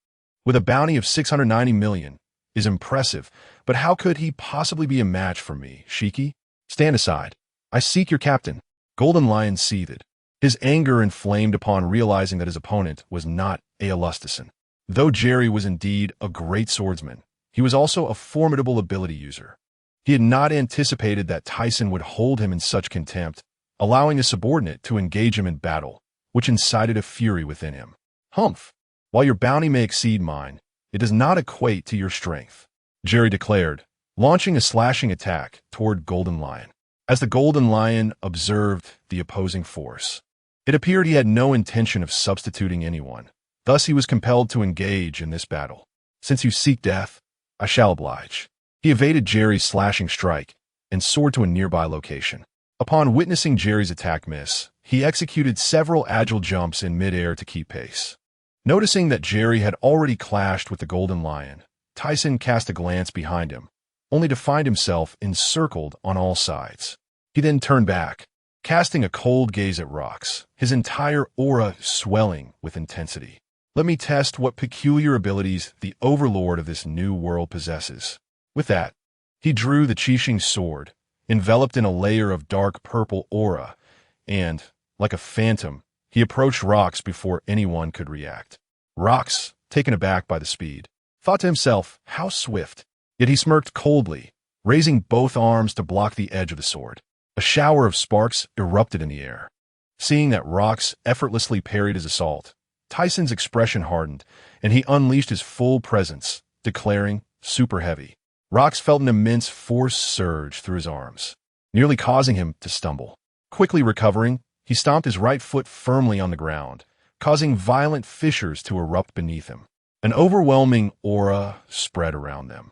with a bounty of 690 million, is impressive, but how could he possibly be a match for me, Shiki? Stand aside. I seek your captain. Golden Lion seethed, his anger inflamed upon realizing that his opponent was not Aelustison. Though Jerry was indeed a great swordsman, he was also a formidable ability user. He had not anticipated that Tyson would hold him in such contempt, allowing a subordinate to engage him in battle, which incited a fury within him. Humph! While your bounty may exceed mine, it does not equate to your strength, Jerry declared, launching a slashing attack toward Golden Lion. As the Golden Lion observed the opposing force, it appeared he had no intention of substituting anyone. Thus he was compelled to engage in this battle. Since you seek death, I shall oblige. He evaded Jerry's slashing strike and soared to a nearby location. Upon witnessing Jerry's attack miss, he executed several agile jumps in midair to keep pace. Noticing that Jerry had already clashed with the Golden Lion, Tyson cast a glance behind him, only to find himself encircled on all sides. He then turned back, casting a cold gaze at Rox, his entire aura swelling with intensity. Let me test what peculiar abilities the overlord of this new world possesses. With that, he drew the Qixing sword, enveloped in a layer of dark purple aura, and, like a phantom, he approached Rox before anyone could react. Rox, taken aback by the speed, thought to himself, how swift. Yet he smirked coldly, raising both arms to block the edge of the sword. A shower of sparks erupted in the air. Seeing that Rox effortlessly parried his assault, Tyson's expression hardened, and he unleashed his full presence, declaring, super heavy. Rox felt an immense force surge through his arms, nearly causing him to stumble. Quickly recovering, he stomped his right foot firmly on the ground, causing violent fissures to erupt beneath him. An overwhelming aura spread around them,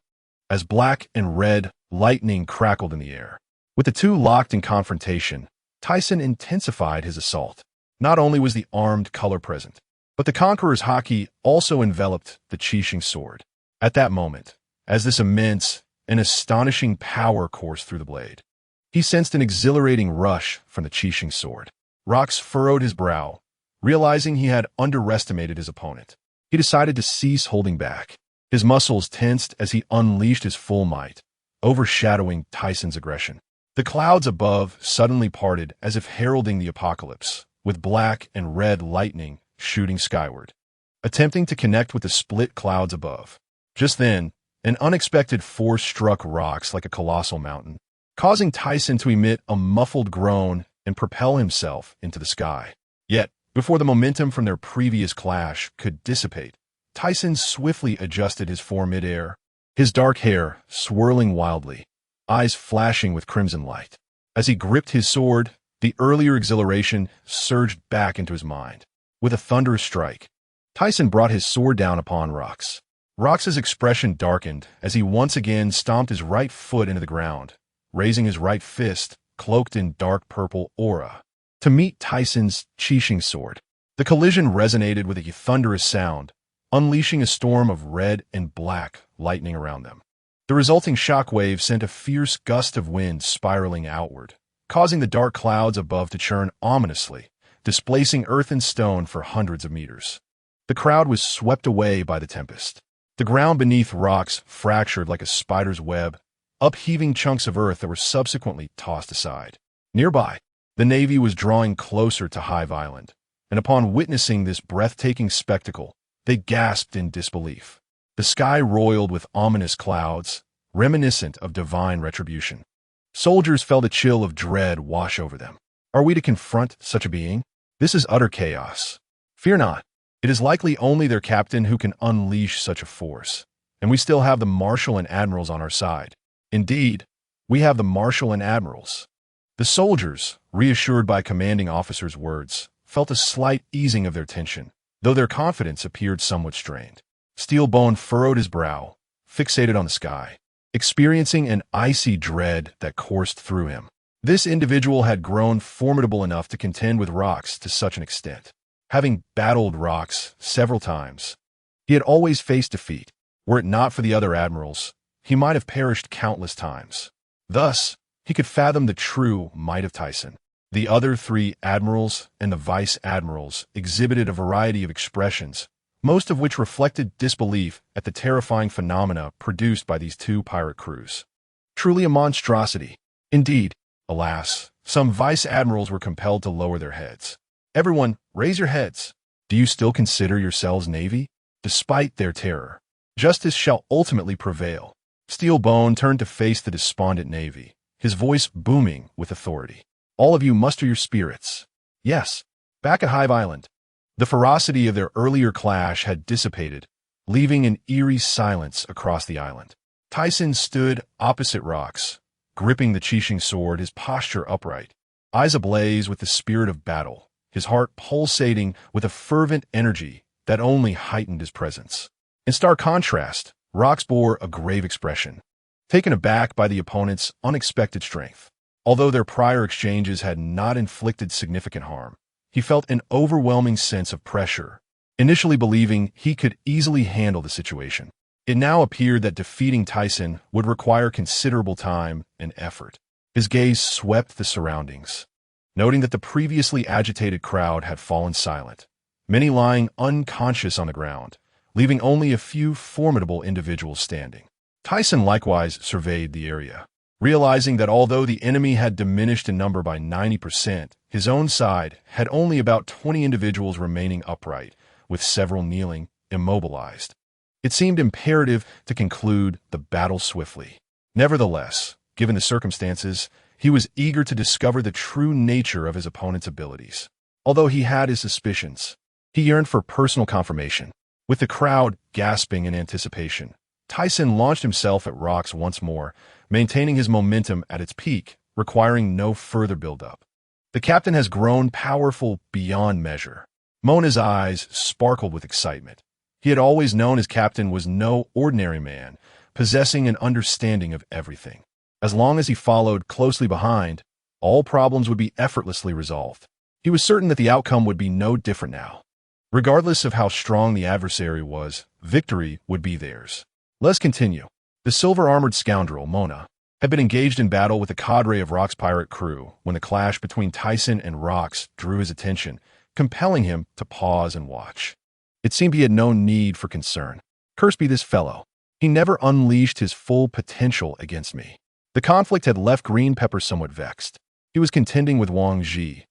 as black and red lightning crackled in the air. With the two locked in confrontation, Tyson intensified his assault. Not only was the armed color present, but the Conqueror's Haki also enveloped the Qixing sword. At that moment, as this immense and astonishing power coursed through the blade, he sensed an exhilarating rush from the Qixing sword. Rox furrowed his brow, realizing he had underestimated his opponent. He decided to cease holding back. His muscles tensed as he unleashed his full might, overshadowing Tyson's aggression. The clouds above suddenly parted as if heralding the apocalypse, with black and red lightning shooting skyward, attempting to connect with the split clouds above. Just then, an unexpected force struck Rox like a colossal mountain, causing Tyson to emit a muffled groan and propel himself into the sky. Yet, before the momentum from their previous clash could dissipate, Tyson swiftly adjusted his form midair, his dark hair swirling wildly, eyes flashing with crimson light. As he gripped his sword, the earlier exhilaration surged back into his mind. With a thunderous strike, Tyson brought his sword down upon Rox. Rox's expression darkened as he once again stomped his right foot into the ground, raising his right fist, cloaked in dark purple aura, to meet Tyson's Qixing sword. The collision resonated with a thunderous sound, unleashing a storm of red and black lightning around them. The resulting shockwave sent a fierce gust of wind spiraling outward, causing the dark clouds above to churn ominously, displacing earth and stone for hundreds of meters. The crowd was swept away by the tempest. The ground beneath Rox fractured like a spider's web, upheaving chunks of earth that were subsequently tossed aside. Nearby, the Navy was drawing closer to Hive Island, and upon witnessing this breathtaking spectacle, they gasped in disbelief. The sky roiled with ominous clouds, reminiscent of divine retribution. Soldiers felt a chill of dread wash over them. Are we to confront such a being? This is utter chaos. Fear not. It is likely only their captain who can unleash such a force, and we still have the Marshal and Admirals on our side. Indeed, we have the Marshal and Admirals. The soldiers, reassured by commanding officer's words, felt a slight easing of their tension, though their confidence appeared somewhat strained. Steelbone furrowed his brow, fixated on the sky. experiencing an icy dread that coursed through him. This individual had grown formidable enough to contend with rocks to such an extent. Having battled rocks several times, he had always faced defeat. Were it not for the other admirals, he might have perished countless times. Thus, he could fathom the true might of Tyson. The other three admirals and the vice-admirals exhibited a variety of expressions, most of which reflected disbelief at the terrifying phenomena produced by these two pirate crews. Truly a monstrosity. Indeed, alas, some vice-admirals were compelled to lower their heads. Everyone, raise your heads. Do you still consider yourselves Navy? Despite their terror, justice shall ultimately prevail. Steelbone turned to face the despondent Navy, his voice booming with authority. All of you muster your spirits. Yes, back at Hive Island. The ferocity of their earlier clash had dissipated, leaving an eerie silence across the island. Tyson stood opposite rocks, gripping the Qixing sword, his posture upright, eyes ablaze with the spirit of battle, his heart pulsating with a fervent energy that only heightened his presence. In stark contrast, Rocks bore a grave expression, taken aback by the opponent's unexpected strength. Although their prior exchanges had not inflicted significant harm, he felt an overwhelming sense of pressure, initially believing he could easily handle the situation. It now appeared that defeating Tyson would require considerable time and effort. His gaze swept the surroundings, noting that the previously agitated crowd had fallen silent, many lying unconscious on the ground, leaving only a few formidable individuals standing. Tyson likewise surveyed the area, realizing that although the enemy had diminished in number by 90%, his own side had only about 20 individuals remaining upright, with several kneeling, immobilized. It seemed imperative to conclude the battle swiftly. Nevertheless, given the circumstances, he was eager to discover the true nature of his opponent's abilities. Although he had his suspicions, he yearned for personal confirmation. With the crowd gasping in anticipation, Tyson launched himself at rocks once more, maintaining his momentum at its peak, requiring no further build-up. The captain has grown powerful beyond measure. Mona's eyes sparkled with excitement. He had always known his captain was no ordinary man, possessing an understanding of everything. As long as he followed closely behind, all problems would be effortlessly resolved. He was certain that the outcome would be no different now. Regardless of how strong the adversary was, victory would be theirs. Let's continue. The silver-armored scoundrel, Mona, had been engaged in battle with a cadre of Rock's pirate crew when the clash between Tyson and Rocks drew his attention, compelling him to pause and watch. It seemed he had no need for concern. Curse be this fellow. He never unleashed his full potential against me. The conflict had left Green Pepper somewhat vexed. He was contending with Wang Ji,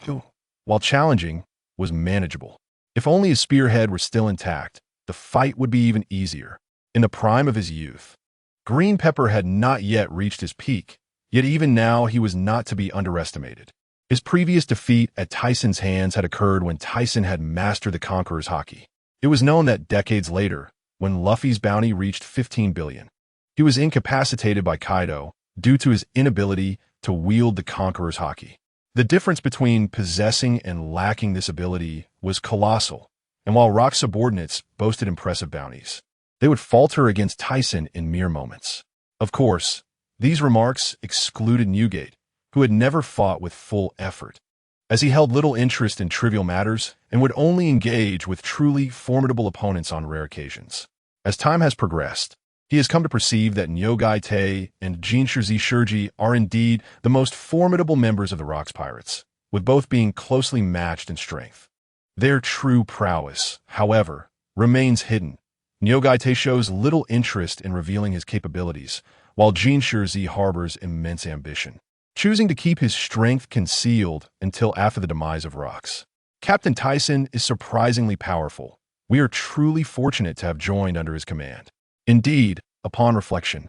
who, while challenging, was manageable. If only his spearhead were still intact, the fight would be even easier. In the prime of his youth, Green Pepper had not yet reached his peak, yet even now he was not to be underestimated. His previous defeat at Tyson's hands had occurred when Tyson had mastered the Conqueror's Haki. It was known that decades later, when Luffy's bounty reached 15 billion, he was incapacitated by Kaido due to his inability to wield the Conqueror's Haki. The difference between possessing and lacking this ability was colossal, and while Rock's subordinates boasted impressive bounties, they would falter against Tyson in mere moments. Of course, these remarks excluded Newgate, who had never fought with full effort, as he held little interest in trivial matters and would only engage with truly formidable opponents on rare occasions. As time has progressed, he has come to perceive that Nyogai Te and Jinshi Shurji are indeed the most formidable members of the Rocks Pirates, with both being closely matched in strength. Their true prowess, however, remains hidden. Nyogai Te shows little interest in revealing his capabilities, while Jinshi harbors immense ambition, choosing to keep his strength concealed until after the demise of Rocks. Captain Tyson is surprisingly powerful. We are truly fortunate to have joined under his command. Indeed, upon reflection,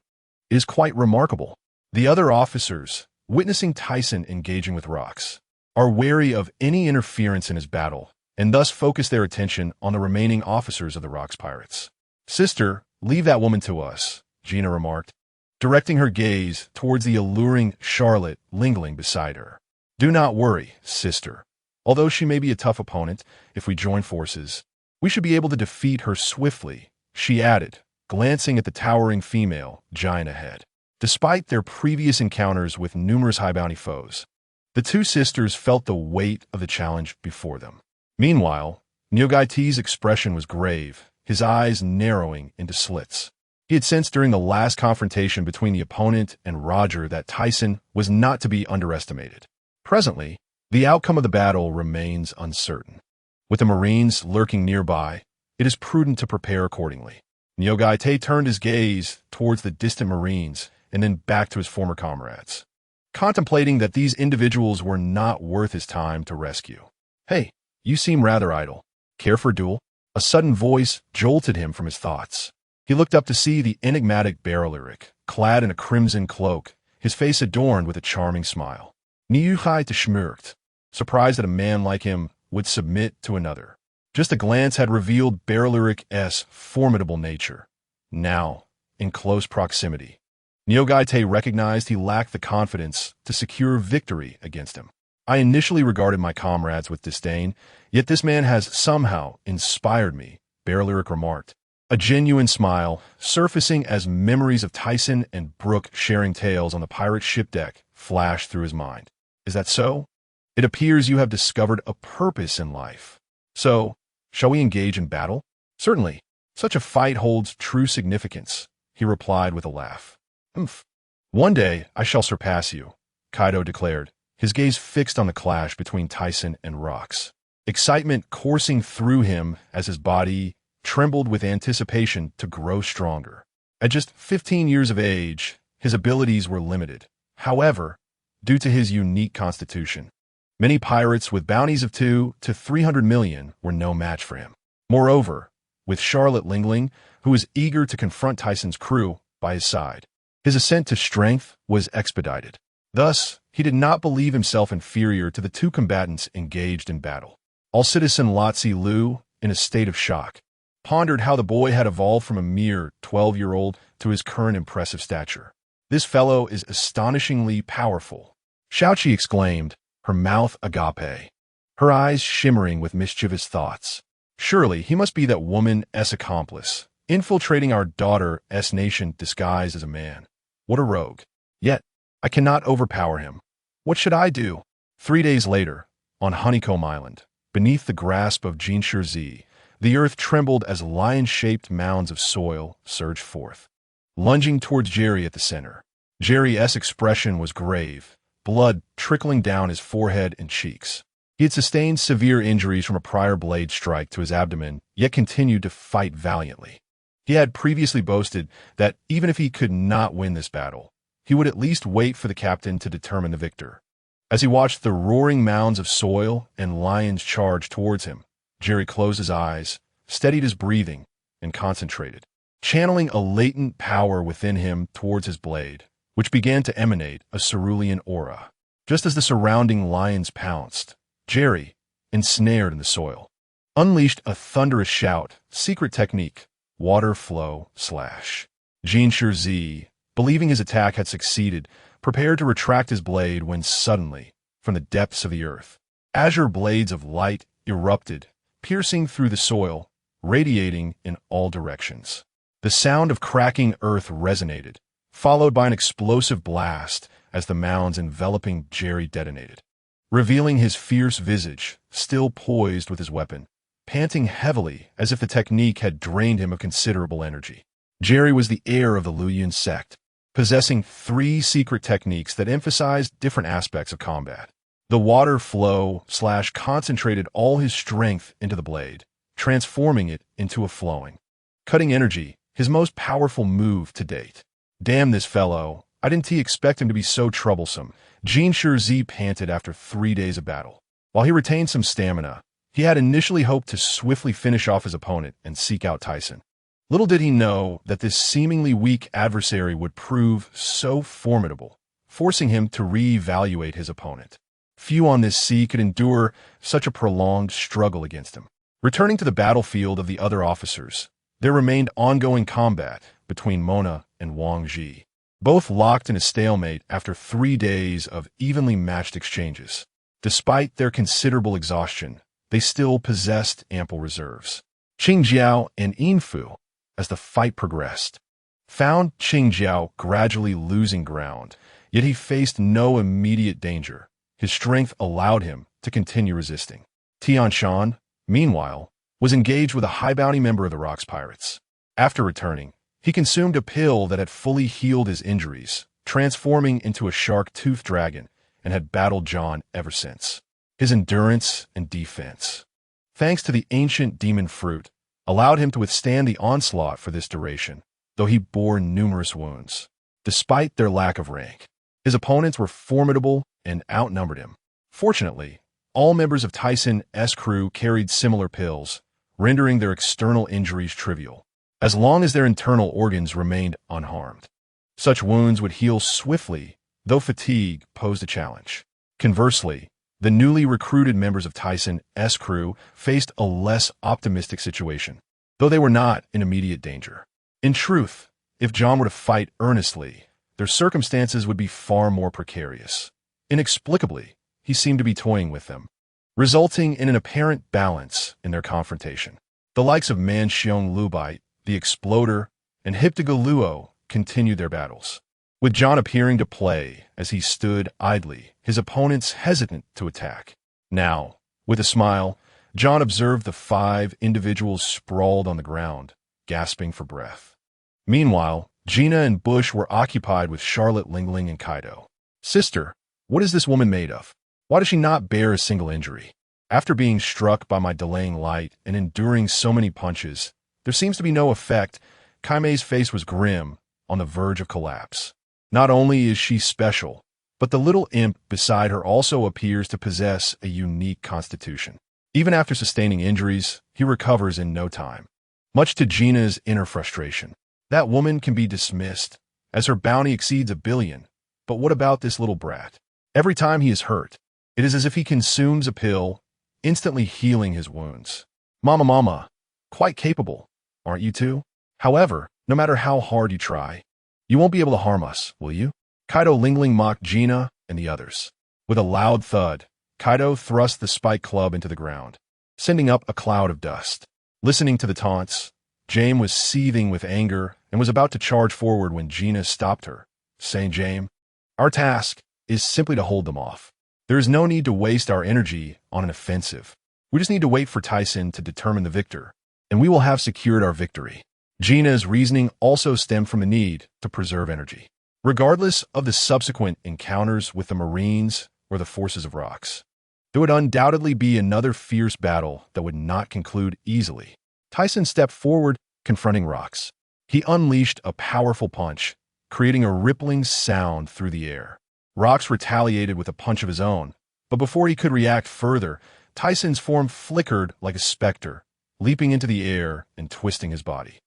it is quite remarkable. The other officers, witnessing Tyson engaging with Rocks, are wary of any interference in his battle, and thus focus their attention on the remaining officers of the Rocks Pirates. "Sister, leave that woman to us," Gina remarked, directing her gaze towards the alluring Charlotte lingering beside her. "Do not worry, sister. Although she may be a tough opponent, if we join forces, we should be able to defeat her swiftly," she added, glancing at the towering female giant ahead. Despite their previous encounters with numerous high-bounty foes, the two sisters felt the weight of the challenge before them. Meanwhile, Nyogai-T's expression was grave, his eyes narrowing into slits. He had sensed during the last confrontation between the opponent and Roger that Tyson was not to be underestimated. Presently, the outcome of the battle remains uncertain. With the Marines lurking nearby, it is prudent to prepare accordingly. Nyogai-T turned his gaze towards the distant Marines and then back to his former comrades, contemplating that these individuals were not worth his time to rescue. "Hey, you seem rather idle. Care for a duel?" A sudden voice jolted him from his thoughts. He looked up to see the enigmatic Beryluric, clad in a crimson cloak, his face adorned with a charming smile. Nyogai-T schmirked, surprised that a man like him would submit to another. Just a glance had revealed Beryluric's formidable nature. Now, in close proximity, Nyogai-T recognized he lacked the confidence to secure victory against him. "I initially regarded my comrades with disdain, yet this man has somehow inspired me," Beryluric remarked. A genuine smile, surfacing as memories of Tyson and Brooke sharing tales on the pirate ship deck, flashed through his mind. "Is that so? It appears you have discovered a purpose in life. So, shall we engage in battle?" "Certainly. Such a fight holds true significance," he replied with a laugh. "Humph. One day I shall surpass you," Kaido declared, his gaze fixed on the clash between Tyson and Rox. Excitement coursing through him as his body trembled with anticipation to grow stronger. At just 15 years of age, his abilities were limited. However, due to his unique constitution, many pirates with bounties of 2 to 300 million were no match for him. Moreover, with Charlotte Lingling, who was eager to confront Tyson's crew, by his side, his ascent to strength was expedited. Thus, he did not believe himself inferior to the two combatants engaged in battle. All-Citizen Lotzi Lu, in a state of shock, pondered how the boy had evolved from a mere 12-year-old to his current impressive stature. "This fellow is astonishingly powerful," Xiaoqi exclaimed, her mouth agape, her eyes shimmering with mischievous thoughts. "Surely he must be that woman's accomplice, infiltrating our daughter's nation disguised as a man. What a rogue. Yet, I cannot overpower him. What should I do?" 3 days later, on Honeycomb Island, beneath the grasp of Jinshi Z, the earth trembled as lion-shaped mounds of soil surged forth, lunging towards Jerry at the center. Jerry's expression was grave, blood trickling down his forehead and cheeks. He had sustained severe injuries from a prior blade strike to his abdomen, yet continued to fight valiantly. He had previously boasted that even if he could not win this battle, he would at least wait for the captain to determine the victor. As he watched the roaring mounds of soil and lions charge towards him, Jerry closed his eyes, steadied his breathing, and concentrated, channeling a latent power within him towards his blade, which began to emanate a cerulean aura. Just as the surrounding lions pounced, Jerry, ensnared in the soil, unleashed a thunderous shout, secret technique, water flow slash. Jinshi Z, believing his attack had succeeded, prepared to retract his blade when suddenly, from the depths of the earth, azure blades of light erupted, piercing through the soil, radiating in all directions. The sound of cracking earth resonated, followed by an explosive blast as the mounds enveloping Jerry detonated, revealing his fierce visage, still poised with his weapon, panting heavily as if the technique had drained him of considerable energy. Jerry was the heir of the Luoyuan sect, possessing 3 secret techniques that emphasized different aspects of combat. The water flow slash concentrated all his strength into the blade, transforming it into a flowing, cutting energy, his most powerful move to date. Damn this fellow, I didn't expect him to be so troublesome, Jinshi Z panted after 3 days of battle. While he retained some stamina, he had initially hoped to swiftly finish off his opponent and seek out Tyson. Little did he know that this seemingly weak adversary would prove so formidable, forcing him to re-evaluate his opponent. Few on this sea could endure such a prolonged struggle against him. Returning to the battlefield of the other officers, there remained ongoing combat between Mona and Wang Ji, both locked in a stalemate after 3 days of evenly matched exchanges. Despite their considerable exhaustion, they still possessed ample reserves. Qingjiao and Yinfu, as the fight progressed. Found Qingjiao gradually losing ground, yet he faced no immediate danger. His strength allowed him to continue resisting. Tianshan, meanwhile, was engaged with a high-bounty member of the Rocks Pirates. After returning, he consumed a pill that had fully healed his injuries, transforming into a shark-toothed dragon, and had battled John ever since. His endurance and defense, thanks to the ancient demon fruit, allowed him to withstand the onslaught for this duration, though he bore numerous wounds. Despite their lack of rank, his opponents were formidable and outnumbered him. Fortunately, all members of Tyson's crew carried similar pills, rendering their external injuries trivial, as long as their internal organs remained unharmed. Such wounds would heal swiftly, though fatigue posed a challenge. Conversely, the newly recruited members of Tyson's crew faced a less optimistic situation, though they were not in immediate danger. In truth, if John were to fight earnestly, their circumstances would be far more precarious. Inexplicably, he seemed to be toying with them, resulting in an apparent balance in their confrontation. The likes of Manxiong Lubite, the Exploder, and Hiptigaluo continued their battles, with John appearing to play as he stood idly, his opponents hesitant to attack. Now, with a smile, John observed the 5 individuals sprawled on the ground, gasping for breath. Meanwhile, Gina and Bush were occupied with Charlotte, Lingling, and Kaido. "Sister, what is this woman made of? Why does she not bear a single injury? After being struck by my delaying light and enduring so many punches, there seems to be no effect." Kaime's face was grim, on the verge of collapse. Not only is she special, but the little imp beside her also appears to possess a unique constitution. Even after sustaining injuries, he recovers in no time. Much to Gina's inner frustration, that woman can be dismissed, as her bounty exceeds 1 billion. But what about this little brat? Every time he is hurt, it is as if he consumes a pill, instantly healing his wounds. Mama, quite capable, aren't you two? However, no matter how hard you try, you won't be able to harm us, will you? Kaido Lingling mocked Gina and the others. With a loud thud, Kaido thrust the spike club into the ground, sending up a cloud of dust. Listening to the taunts, Jaime was seething with anger and was about to charge forward when Gina stopped her, saying, "Jaime, our task is simply to hold them off. There is no need to waste our energy on an offensive. We just need to wait for Tyson to determine the victor, and we will have secured our victory." Gina's reasoning also stemmed from the need to preserve energy, regardless of the subsequent encounters with the Marines or the forces of Rocks. There would undoubtedly be another fierce battle that would not conclude easily. Tyson stepped forward, confronting Rocks. He unleashed a powerful punch, creating a rippling sound through the air. Rocks retaliated with a punch of his own, but before he could react further, Tyson's form flickered like a specter, leaping into the air and twisting his body.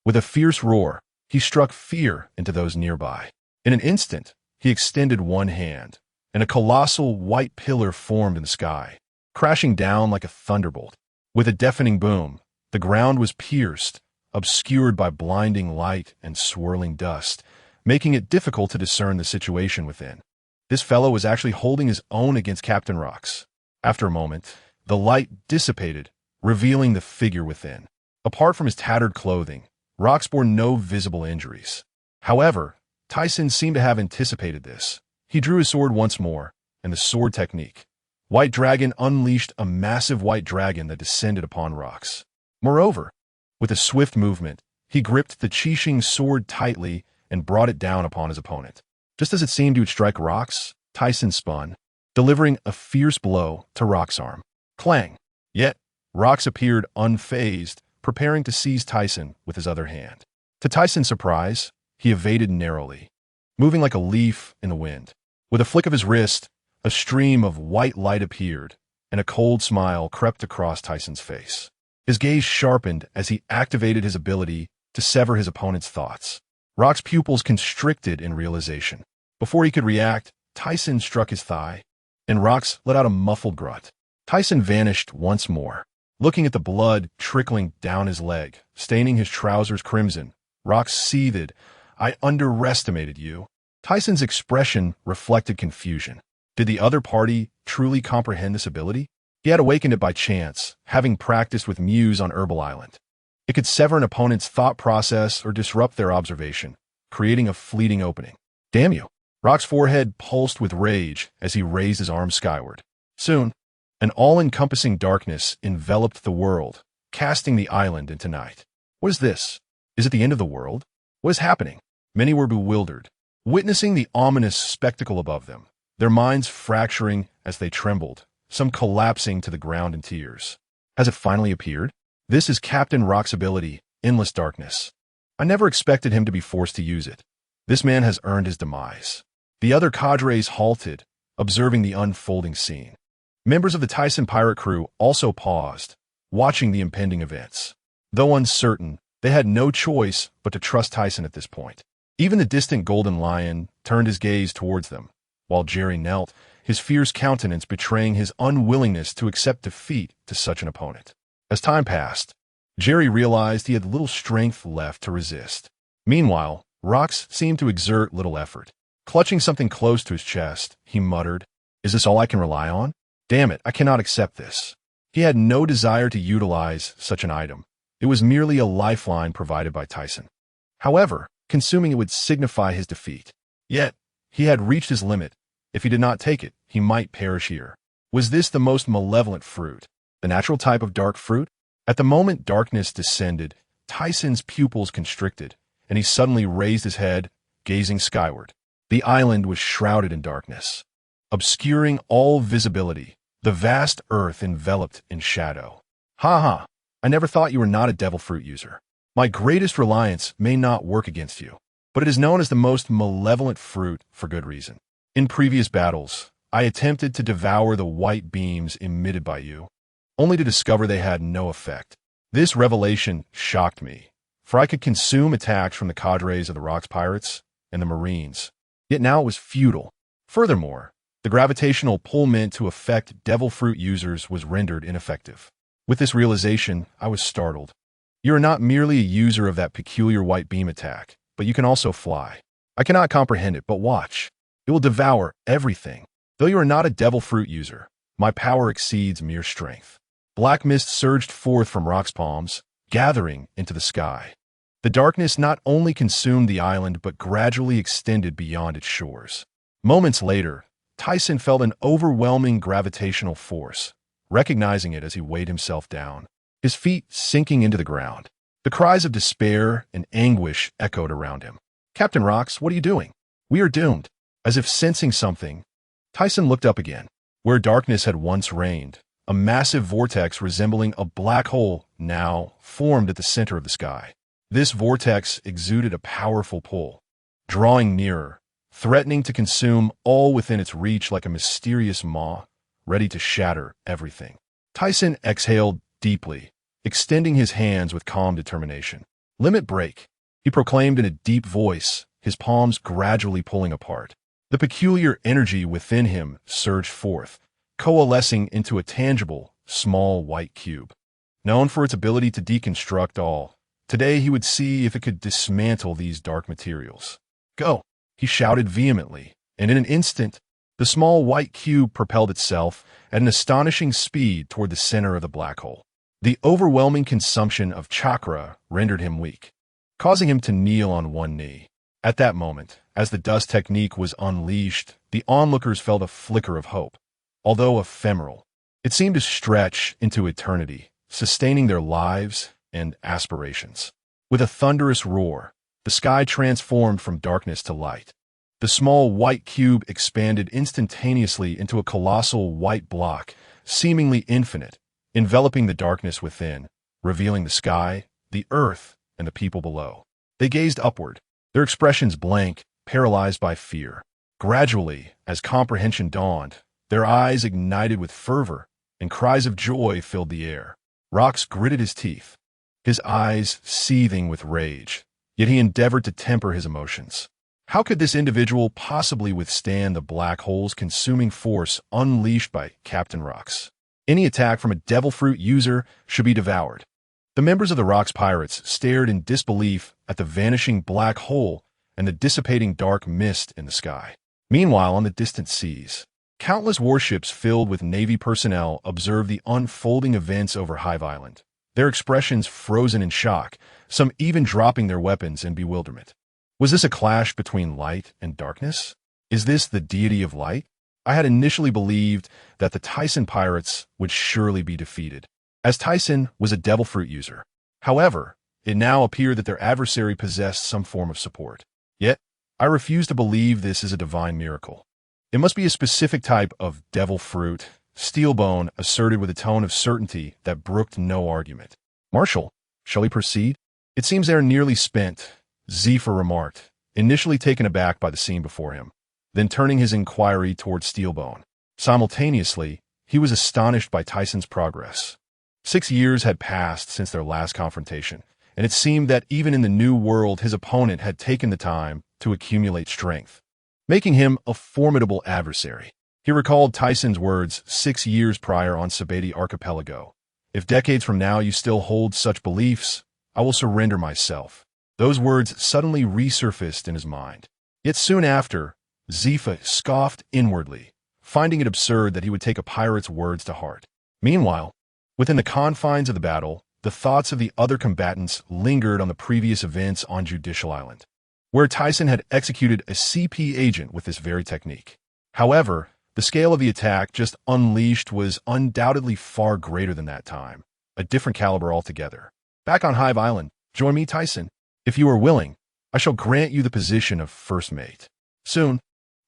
With a fierce roar, he struck fear into those nearby. In an instant, he extended one hand, and a colossal white pillar formed in the sky, crashing down like a thunderbolt. With a deafening boom, the ground was pierced, obscured by blinding light and swirling dust, making it difficult to discern the situation within. This fellow was actually holding his own against Captain Rocks. After a moment, the light dissipated, revealing the figure within. Apart from his tattered clothing, Rocks bore no visible injuries. However, Tyson seemed to have anticipated this. He drew his sword once more, and the sword technique. White Dragon unleashed a massive white dragon that descended upon Rocks. Moreover, with a swift movement, he gripped the Qixing sword tightly and brought it down upon his opponent. Just as it seemed he would strike Rocks, Tyson spun, delivering a fierce blow to Rocks' arm. Clang! Yet, Rocks appeared unfazed, preparing to seize Tyson with his other hand. To Tyson's surprise, he evaded narrowly, moving like a leaf in the wind. With a flick of his wrist, a stream of white light appeared, and a cold smile crept across Tyson's face. His gaze sharpened as he activated his ability to sever his opponent's thoughts. Rock's pupils constricted in realization. Before he could react, Tyson struck his thigh, and Rocks let out a muffled grunt. Tyson vanished once more. Looking at the blood trickling down his leg, staining his trousers crimson, Rocks seethed. "I underestimated you." Tyson's expression reflected confusion. Did the other party truly comprehend this ability? He had awakened it by chance, having practiced with Muse on Herbal Island. It could sever an opponent's thought process or disrupt their observation, creating a fleeting opening. Damn you! Rock's forehead pulsed with rage as he raised his arms skyward. Soon, an all-encompassing darkness enveloped the world, casting the island into night. What is this? Is it the end of the world? What is happening? Many were bewildered, witnessing the ominous spectacle above them, their minds fracturing as they trembled, some collapsing to the ground in tears. Has it finally appeared? This is Captain Rock's ability, Endless Darkness. I never expected him to be forced to use it. This man has earned his demise. The other cadres halted, observing the unfolding scene. Members of the Tyson pirate crew also paused, watching the impending events. Though uncertain, they had no choice but to trust Tyson at this point. Even the distant Golden Lion turned his gaze towards them, while Jerry knelt, his fierce countenance betraying his unwillingness to accept defeat to such an opponent. As time passed, Jerry realized he had little strength left to resist. Meanwhile, Rox seemed to exert little effort. Clutching something close to his chest, he muttered, "Is this all I can rely on? Damn it, I cannot accept this." He had no desire to utilize such an item. It was merely a lifeline provided by Tyson. However, consuming it would signify his defeat. Yet, he had reached his limit. If he did not take it, he might perish here. Was this the most malevolent fruit? The natural type of dark fruit? At the moment darkness descended, Tyson's pupils constricted, and he suddenly raised his head, gazing skyward. The island was shrouded in darkness. Obscuring all visibility, the vast earth enveloped in shadow. Ha ha! I never thought you were not a devil fruit user. My greatest reliance may not work against you, but it is known as the most malevolent fruit for good reason. In previous battles, I attempted to devour the white beams emitted by you, only to discover they had no effect. This revelation shocked me, for I could consume attacks from the cadres of the Rocks Pirates and the Marines, yet now it was futile. Furthermore, the gravitational pull meant to affect devil fruit users was rendered ineffective. With this realization, I was startled. You are not merely a user of that peculiar white beam attack, but you can also fly. I cannot comprehend it, but watch. It will devour everything. Though you are not a devil fruit user, my power exceeds mere strength. Black mist surged forth from Rock's palms, gathering into the sky. The darkness not only consumed the island, but gradually extended beyond its shores. Moments later, Tyson felt an overwhelming gravitational force, recognizing it as he weighed himself down, his feet sinking into the ground. The cries of despair and anguish echoed around him. "Captain Rox, what are you doing? We are doomed." As if sensing something, Tyson looked up again. Where darkness had once reigned, a massive vortex resembling a black hole now formed at the center of the sky. This vortex exuded a powerful pull, drawing nearer, threatening to consume all within its reach like a mysterious maw, ready to shatter everything. Tyson exhaled deeply, extending his hands with calm determination. "Limit break," he proclaimed in a deep voice, his palms gradually pulling apart. The peculiar energy within him surged forth, coalescing into a tangible, small white cube. Known for its ability to deconstruct all, today he would see if it could dismantle these dark materials. "Go!" he shouted vehemently, and in an instant, the small white cube propelled itself at an astonishing speed toward the center of the black hole. The overwhelming consumption of chakra rendered him weak, causing him to kneel on one knee. At that moment, as the dust technique was unleashed, the onlookers felt a flicker of hope. Although ephemeral, it seemed to stretch into eternity, sustaining their lives and aspirations. With a thunderous roar, the sky transformed from darkness to light. The small white cube expanded instantaneously into a colossal white block, seemingly infinite, enveloping the darkness within, revealing the sky, the earth, and the people below. They gazed upward, their expressions blank, paralyzed by fear. Gradually, as comprehension dawned, their eyes ignited with fervor, and cries of joy filled the air. Rox gritted his teeth, his eyes seething with rage, yet he endeavored to temper his emotions. How could this individual possibly withstand the black hole's consuming force unleashed by Captain Rox? Any attack from a devil fruit user should be devoured. The members of the Rocks Pirates stared in disbelief at the vanishing black hole and the dissipating dark mist in the sky. Meanwhile, on the distant seas, countless warships filled with Navy personnel observed the unfolding events over Hive Island, their expressions frozen in shock, some even dropping their weapons in bewilderment. Was this a clash between light and darkness? Is this the deity of light? I had initially believed that the Tyson pirates would surely be defeated, as Tyson was a devil fruit user. However, it now appeared that their adversary possessed some form of support. Yet, I refuse to believe this is a divine miracle. It must be a specific type of devil fruit, Steelbone asserted with a tone of certainty that brooked no argument. Marshal, shall we proceed? It seems they are nearly spent, Zephyr remarked, initially taken aback by the scene before him, then turning his inquiry toward Steelbone. Simultaneously, he was astonished by Tyson's progress. 6 years had passed since their last confrontation, and it seemed that even in the new world his opponent had taken the time to accumulate strength, making him a formidable adversary. He recalled Tyson's words 6 years prior on Sabeti Archipelago. If decades from now you still hold such beliefs, I will surrender myself. Those words suddenly resurfaced in his mind. Yet soon after, Zephyr scoffed inwardly, finding it absurd that he would take a pirate's words to heart. Meanwhile, within the confines of the battle, the thoughts of the other combatants lingered on the previous events on Judicial Island, where Tyson had executed a CP agent with this very technique. However, the scale of the attack just unleashed was undoubtedly far greater than that time, a different caliber altogether. Back on Hive Island, join me, Tyson. If you are willing, I shall grant you the position of first mate. Soon,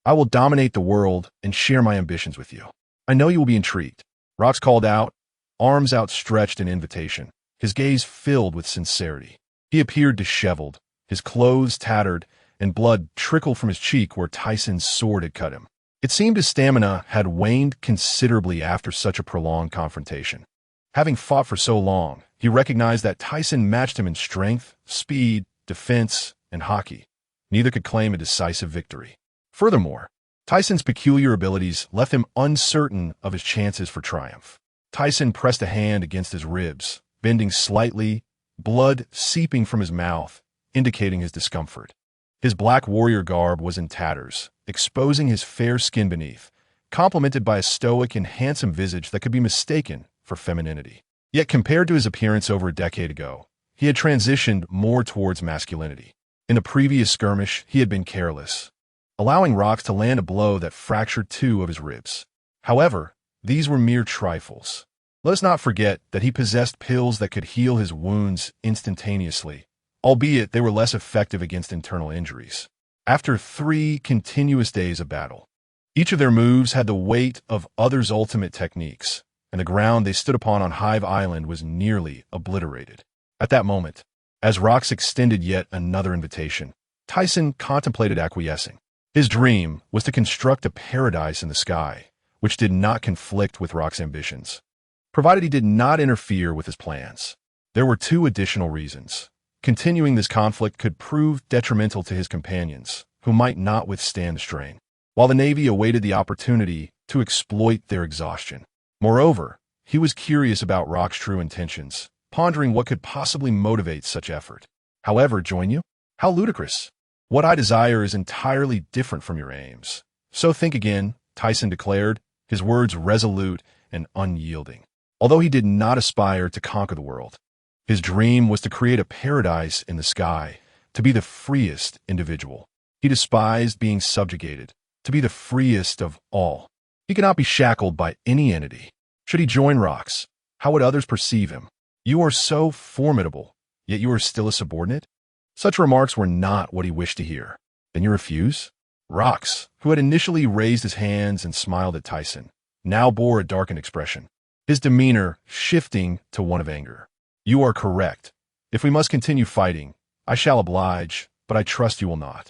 I will dominate the world and share my ambitions with you. I know you will be intrigued. Rox called out, arms outstretched in invitation, his gaze filled with sincerity. He appeared disheveled, his clothes tattered, and blood trickled from his cheek where Tyson's sword had cut him. It seemed his stamina had waned considerably after such a prolonged confrontation. Having fought for so long, he recognized that Tyson matched him in strength, speed, defense, and Haki. Neither could claim a decisive victory. Furthermore, Tyson's peculiar abilities left him uncertain of his chances for triumph. Tyson pressed a hand against his ribs, bending slightly, blood seeping from his mouth, indicating his discomfort. His black warrior garb was in tatters, exposing his fair skin beneath, complemented by a stoic and handsome visage that could be mistaken for femininity. Yet compared to his appearance over a decade ago, he had transitioned more towards masculinity. In the previous skirmish, he had been careless, allowing Rox to land a blow that fractured 2 of his ribs. However, these were mere trifles. Let us not forget that he possessed pills that could heal his wounds instantaneously, albeit they were less effective against internal injuries. After 3 continuous days of battle, each of their moves had the weight of others' ultimate techniques, and the ground they stood upon on Hive Island was nearly obliterated. At that moment, as Rox extended yet another invitation, Tyson contemplated acquiescing. His dream was to construct a paradise in the sky, which did not conflict with Rox's ambitions, provided he did not interfere with his plans. There were 2 additional reasons. Continuing this conflict could prove detrimental to his companions, who might not withstand the strain, while the Navy awaited the opportunity to exploit their exhaustion. Moreover, he was curious about Rox's true intentions, pondering what could possibly motivate such effort. However, join you? How ludicrous. What I desire is entirely different from your aims. So think again, Tyson declared, his words resolute and unyielding. Although he did not aspire to conquer the world, his dream was to create a paradise in the sky, to be the freest individual. He despised being subjugated, to be the freest of all. He could not be shackled by any entity. Should he join Rox, how would others perceive him? You are so formidable, yet you are still a subordinate? Such remarks were not what he wished to hear. Then you refuse? Rox, who had initially raised his hands and smiled at Tyson, now bore a darkened expression, his demeanor shifting to one of anger. You are correct. If we must continue fighting, I shall oblige, but I trust you will not.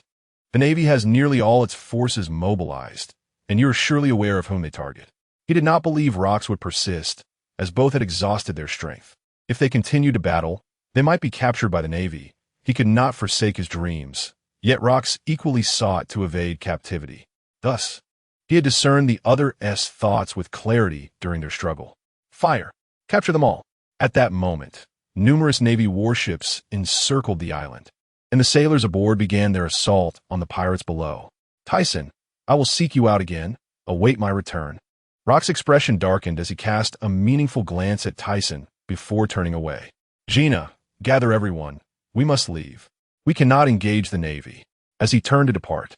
The Navy has nearly all its forces mobilized, and you are surely aware of whom they target. He did not believe Rox would persist, as both had exhausted their strength. If they continued to battle, they might be captured by the Navy. He could not forsake his dreams, yet Rox equally sought to evade captivity. Thus, he had discerned the other's thoughts with clarity during their struggle. Fire! Capture them all! At that moment, numerous Navy warships encircled the island, and the sailors aboard began their assault on the pirates below. Tyson, I will seek you out again. Await my return. Rox's expression darkened as he cast a meaningful glance at Tyson, before turning away. Gina, gather everyone. We must leave. We cannot engage the Navy. As he turned to depart,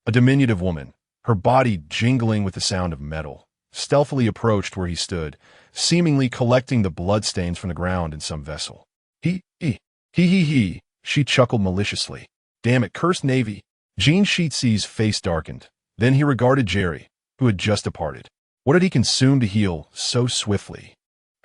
a diminutive woman, her body jingling with the sound of metal, stealthily approached where he stood, seemingly collecting the bloodstains from the ground in some vessel. He, she chuckled maliciously. Damn it, cursed Navy. Gene Sheetsy's face darkened. Then he regarded Jerry, who had just departed. What had he consumed to heal so swiftly?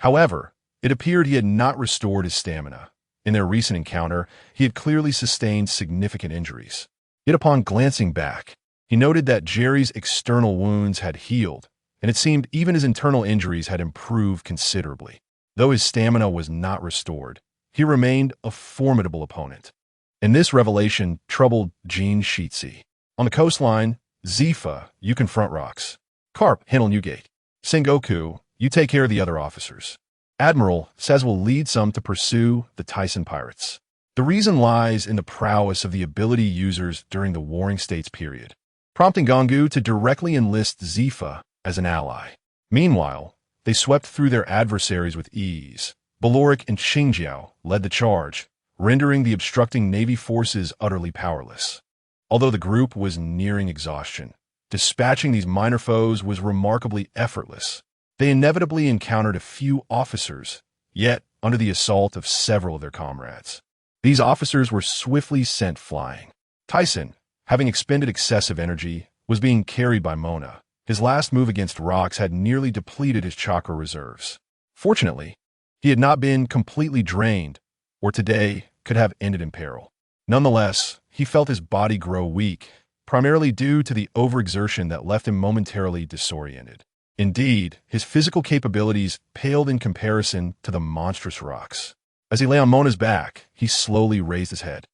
However, it appeared he had not restored his stamina. In their recent encounter, he had clearly sustained significant injuries. Yet upon glancing back, he noted that Jerry's external wounds had healed, and it seemed even his internal injuries had improved considerably. Though his stamina was not restored, he remained a formidable opponent. And this revelation troubled Gene Sheetsy. On the coastline, Zifa, you confront rocks. Karp, handle Newgate. Sengoku, you take care of the other officers. Admiral says we'll lead some to pursue the Tyson pirates. The reason lies in the prowess of the ability users during the Warring States period, prompting Gongu to directly enlist Zifa as an ally. Meanwhile, they swept through their adversaries with ease. Baloric and Qingjiao led the charge, rendering the obstructing Navy forces utterly powerless. Although the group was nearing exhaustion, dispatching these minor foes was remarkably effortless. They inevitably encountered a few officers, yet under the assault of several of their comrades. These officers were swiftly sent flying. Tyson, having expended excessive energy, was being carried by Mona. His last move against rocks had nearly depleted his chakra reserves. Fortunately, he had not been completely drained, or today could have ended in peril. Nonetheless, he felt his body grow weak, primarily due to the overexertion that left him momentarily disoriented. Indeed, his physical capabilities paled in comparison to the monstrous rocks. As he lay on Mona's back, he slowly raised his head.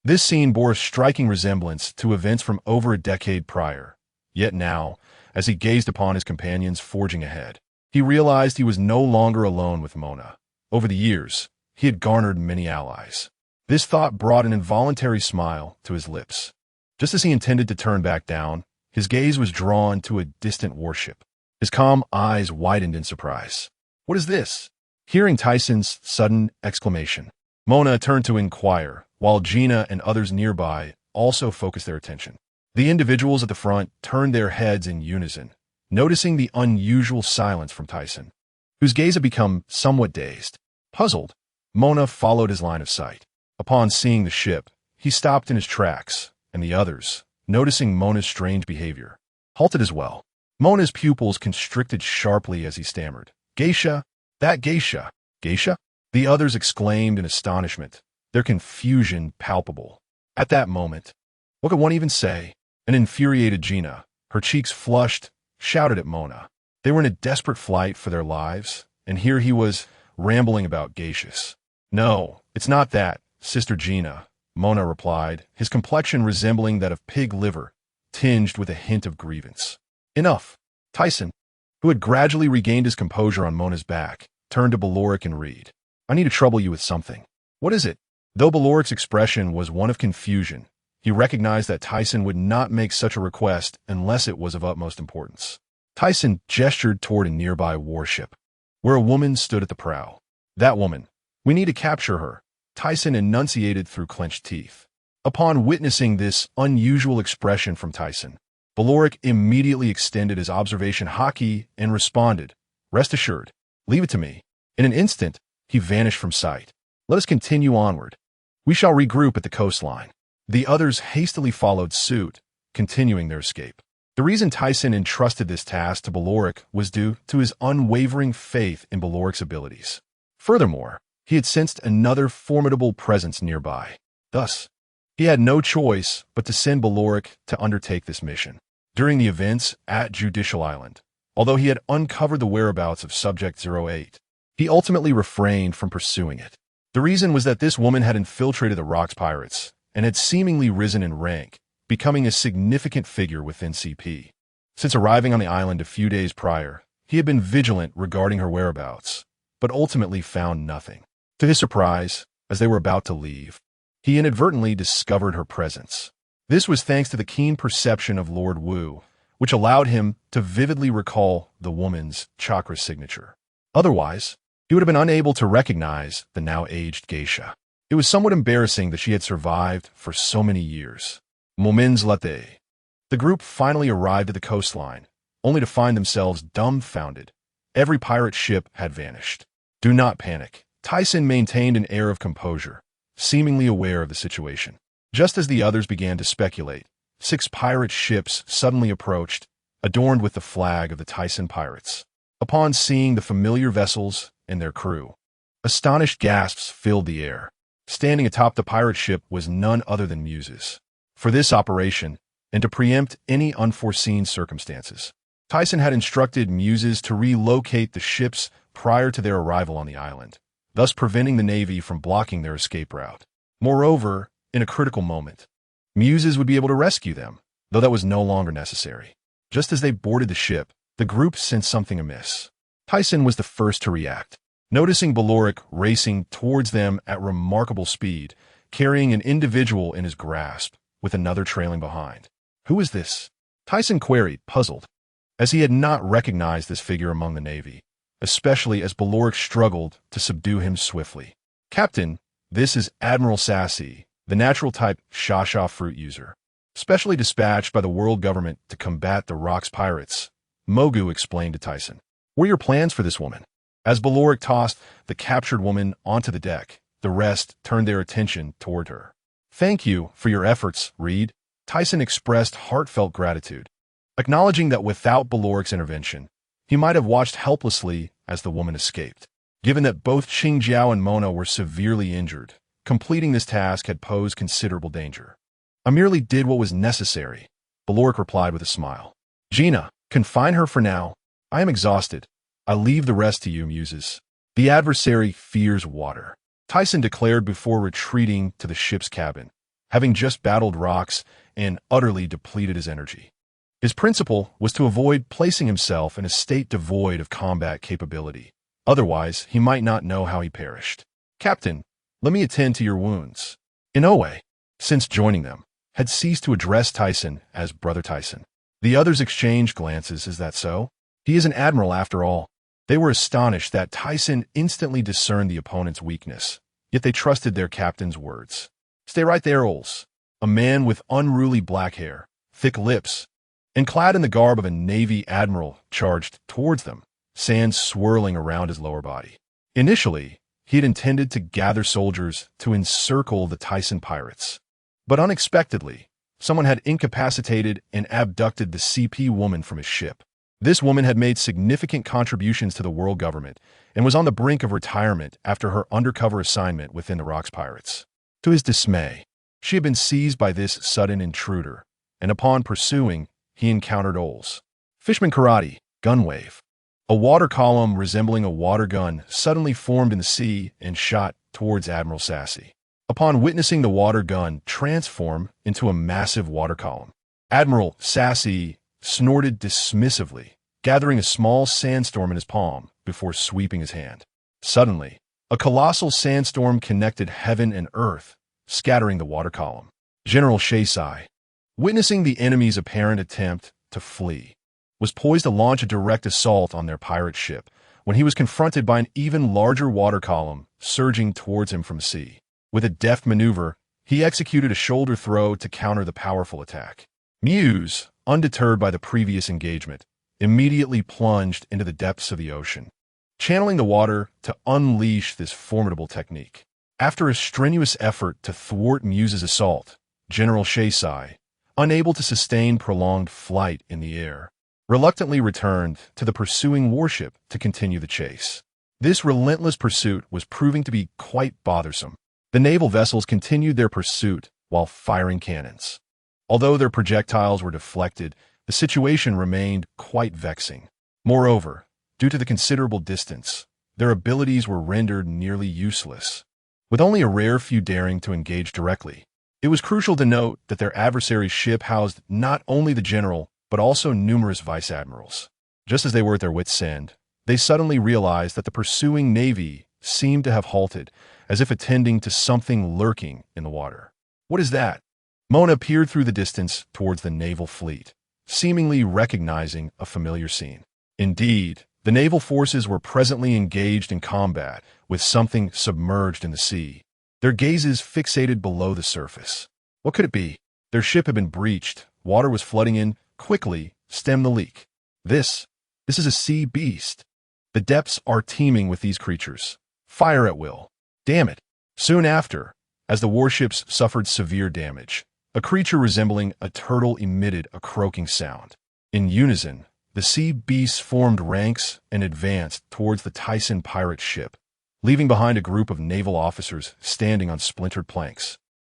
This scene bore a striking resemblance to events from over a decade prior. Yet now, as he gazed upon his companions forging ahead, he realized he was no longer alone with Mona. Over the years, he had garnered many allies. This thought brought an involuntary smile to his lips. Just as he intended to turn back down, his gaze was drawn to a distant warship. His calm eyes widened in surprise. What is this? Hearing Tyson's sudden exclamation, Mona turned to inquire, while Gina and others nearby also focused their attention. The individuals at the front turned their heads in unison, noticing the unusual silence from Tyson, whose gaze had become somewhat dazed. Puzzled, Mona followed his line of sight. Upon seeing the ship, he stopped in his tracks, and the others, noticing Mona's strange behavior, halted as well. Mona's pupils constricted sharply as he stammered. Geisha? That geisha? Geisha? The others exclaimed in astonishment, their confusion palpable. At that moment, what could one even say? An infuriated Gina, her cheeks flushed, shouted at Mona. They were in a desperate flight for their lives, and here he was, rambling about geishas. No, it's not that, Sister Gina, Mona replied, his complexion resembling that of pig liver, tinged with a hint of grievance. Enough. Tyson, who had gradually regained his composure on Mona's back, turned to Baloric and Reed. I need to trouble you with something. What is it? Though Baloric's expression was one of confusion, he recognized that Tyson would not make such a request unless it was of utmost importance. Tyson gestured toward a nearby warship, where a woman stood at the prow. That woman. We need to capture her, Tyson enunciated through clenched teeth. Upon witnessing this unusual expression from Tyson, Baloric immediately extended his observation Haki and responded, Rest assured, leave it to me. In an instant, he vanished from sight. Let us continue onward. We shall regroup at the coastline. The others hastily followed suit, continuing their escape. The reason Tyson entrusted this task to Baloric was due to his unwavering faith in Baloric's abilities. Furthermore, he had sensed another formidable presence nearby. Thus, he had no choice but to send Baloric to undertake this mission. During the events at Judicial Island, although he had uncovered the whereabouts of Subject 08, he ultimately refrained from pursuing it. The reason was that this woman had infiltrated the Rocks Pirates and had seemingly risen in rank, becoming a significant figure within CP. Since arriving on the island a few days prior, he had been vigilant regarding her whereabouts, but ultimately found nothing. To his surprise, as they were about to leave, he inadvertently discovered her presence. This was thanks to the keen perception of Lord Wu, which allowed him to vividly recall the woman's chakra signature. Otherwise, he would have been unable to recognize the now aged geisha. It was somewhat embarrassing that she had survived for so many years. Moments later, the group finally arrived at the coastline, only to find themselves dumbfounded. Every pirate ship had vanished. Do not panic. Tyson maintained an air of composure, seemingly aware of the situation. Just as the others began to speculate, 6 pirate ships suddenly approached, adorned with the flag of the Tyson pirates. Upon seeing the familiar vessels and their crew, astonished gasps filled the air. Standing atop the pirate ship was none other than Muses. For this operation, and to preempt any unforeseen circumstances, Tyson had instructed Muses to relocate the ships prior to their arrival on the island, thus preventing the Navy from blocking their escape route. Moreover, in a critical moment, Muses would be able to rescue them, though that was no longer necessary. Just as they boarded the ship, the group sensed something amiss. Tyson was the first to react. Noticing Beloric racing towards them at remarkable speed, carrying an individual in his grasp, with another trailing behind. Who is this? Tyson queried, puzzled, as he had not recognized this figure among the Navy, especially as Beloric struggled to subdue him swiftly. Captain, this is Admiral Sassy, the natural-type Shasha fruit user, specially dispatched by the world government to combat the Rocks pirates, Mogu explained to Tyson. What are your plans for this woman? As Beloric tossed the captured woman onto the deck, the rest turned their attention toward her. Thank you for your efforts, Reed. Tyson expressed heartfelt gratitude, acknowledging that without Beloric's intervention, he might have watched helplessly as the woman escaped. Given that both Qingjiao and Mona were severely injured, completing this task had posed considerable danger. I merely did what was necessary, Beloric replied with a smile. Gina, confine her for now. I am exhausted. I leave the rest to you, Muses. The adversary fears water, Tyson declared before retreating to the ship's cabin, having just battled Rocks and utterly depleted his energy. His principle was to avoid placing himself in a state devoid of combat capability. Otherwise, he might not know how he perished. Captain, let me attend to your wounds. Inoue, since joining them, had ceased to address Tyson as Brother Tyson. The others exchanged glances. Is that so? He is an admiral after all. They were astonished that Tyson instantly discerned the opponent's weakness, yet they trusted their captain's words. Stay right there, Oles. A man with unruly black hair, thick lips, and clad in the garb of a Navy admiral charged towards them, sand swirling around his lower body. Initially, he had intended to gather soldiers to encircle the Tyson pirates. But unexpectedly, someone had incapacitated and abducted the CP woman from his ship. This woman had made significant contributions to the world government and was on the brink of retirement after her undercover assignment within the Rocks pirates. To his dismay, she had been seized by this sudden intruder, and upon pursuing, he encountered Oles. Fishman Karate, gun wave. A water column resembling a water gun suddenly formed in the sea and shot towards Admiral Sassy. Upon witnessing the water gun transform into a massive water column, Admiral Sassy snorted dismissively, gathering a small sandstorm in his palm before sweeping his hand. Suddenly, a colossal sandstorm connected heaven and earth, scattering the water column. General Shaysai, witnessing the enemy's apparent attempt to flee, was poised to launch a direct assault on their pirate ship when he was confronted by an even larger water column surging towards him from sea. With a deft maneuver, he executed a shoulder throw to counter the powerful attack. Muse, undeterred by the previous engagement, immediately plunged into the depths of the ocean, channeling the water to unleash this formidable technique. After a strenuous effort to thwart Muse's assault, General Shaysai, unable to sustain prolonged flight in the air, reluctantly returned to the pursuing warship to continue the chase. This relentless pursuit was proving to be quite bothersome. The naval vessels continued their pursuit while firing cannons. Although their projectiles were deflected, the situation remained quite vexing. Moreover, due to the considerable distance, their abilities were rendered nearly useless, with only a rare few daring to engage directly. It was crucial to note that their adversary's ship housed not only the general, but also numerous vice admirals. Just as they were at their wits' end, they suddenly realized that the pursuing navy seemed to have halted, as if attending to something lurking in the water. What is that? Mona peered through the distance towards the naval fleet, seemingly recognizing a familiar scene. Indeed, The naval forces were presently engaged in combat with something submerged in the sea, their gazes fixated below the surface. What could it be? Their ship had been breached. Water was flooding in. Quickly, stem the leak. This is a sea beast. The depths are teeming with these creatures. Fire at will. Damn it. Soon after, as the warships suffered severe damage, a creature resembling a turtle emitted a croaking sound. In unison, the sea beasts formed ranks and advanced towards the Tyson pirate ship, leaving behind a group of naval officers standing on splintered planks,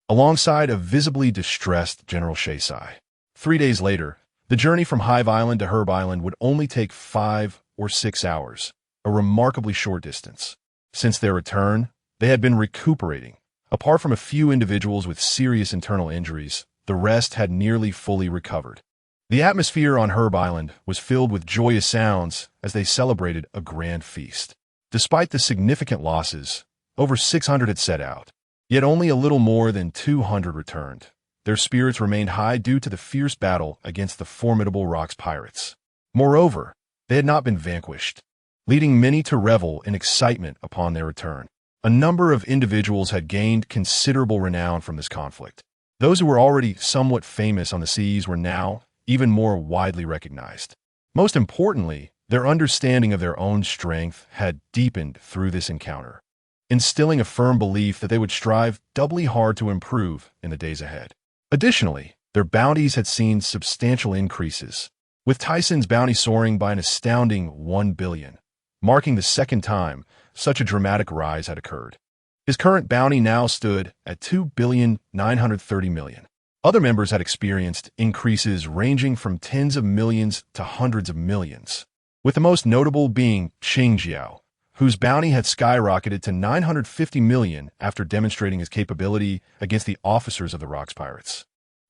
alongside a visibly distressed General Shasai. 3 days later, the journey from Hive Island to Herb Island would only take 5 or 6 hours, a remarkably short distance. Since their return, they had been recuperating. Apart from a few individuals with serious internal injuries, the rest had nearly fully recovered. The atmosphere on Herb Island was filled with joyous sounds as they celebrated a grand feast. Despite the significant losses, over 600 had set out, yet only a little more than 200 returned. Their spirits remained high due to the fierce battle against the formidable Rocks pirates. Moreover, they had not been vanquished, leading many to revel in excitement upon their return. A number of individuals had gained considerable renown from this conflict. Those who were already somewhat famous on the seas were now even more widely recognized. Most importantly, their understanding of their own strength had deepened through this encounter, instilling a firm belief that they would strive doubly hard to improve in the days ahead. Additionally, their bounties had seen substantial increases, with Tyson's bounty soaring by an astounding 1 billion, marking the second time such a dramatic rise had occurred. His current bounty now stood at 2,930,000,000. Other members had experienced increases ranging from tens of millions to hundreds of millions, with the most notable being Qingjiao, whose bounty had skyrocketed to 950 million after demonstrating his capability against the officers of the Rocks pirates.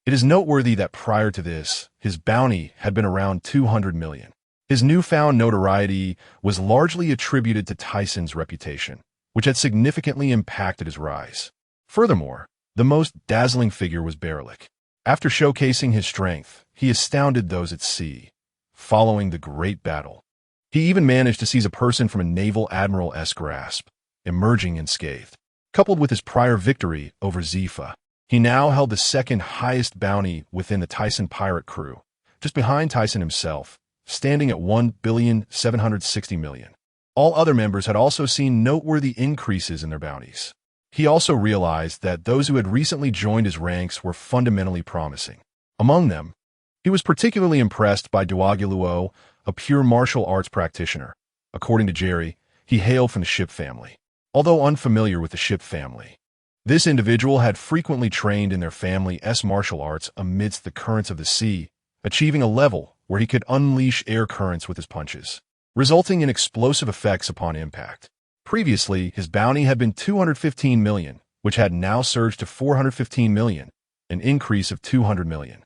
It is noteworthy that prior to this, his bounty had been around 200 million. His newfound notoriety was largely attributed to Tyson's reputation, which had significantly impacted his rise. Furthermore, the most dazzling figure was Berlik. After showcasing his strength, he astounded those at sea. Following the great battle, he even managed to seize a person from a naval admiral's grasp, emerging unscathed. Coupled with his prior victory over Zifa, he now held the second highest bounty within the Tyson pirate crew, just behind Tyson himself, standing at 1,760,000,000. All other members had also seen noteworthy increases in their bounties. He also realized that those who had recently joined his ranks were fundamentally promising. Among them, he was particularly impressed by Duagiluo, a pure martial arts practitioner. According to Jerry, he hailed from the ship family. Although unfamiliar with the ship family, this individual had frequently trained in their family's martial arts amidst the currents of the sea, achieving a level where he could unleash air currents with his punches, resulting in explosive effects upon impact. Previously, his bounty had been 215 million, which had now surged to 415 million, an increase of 200 million.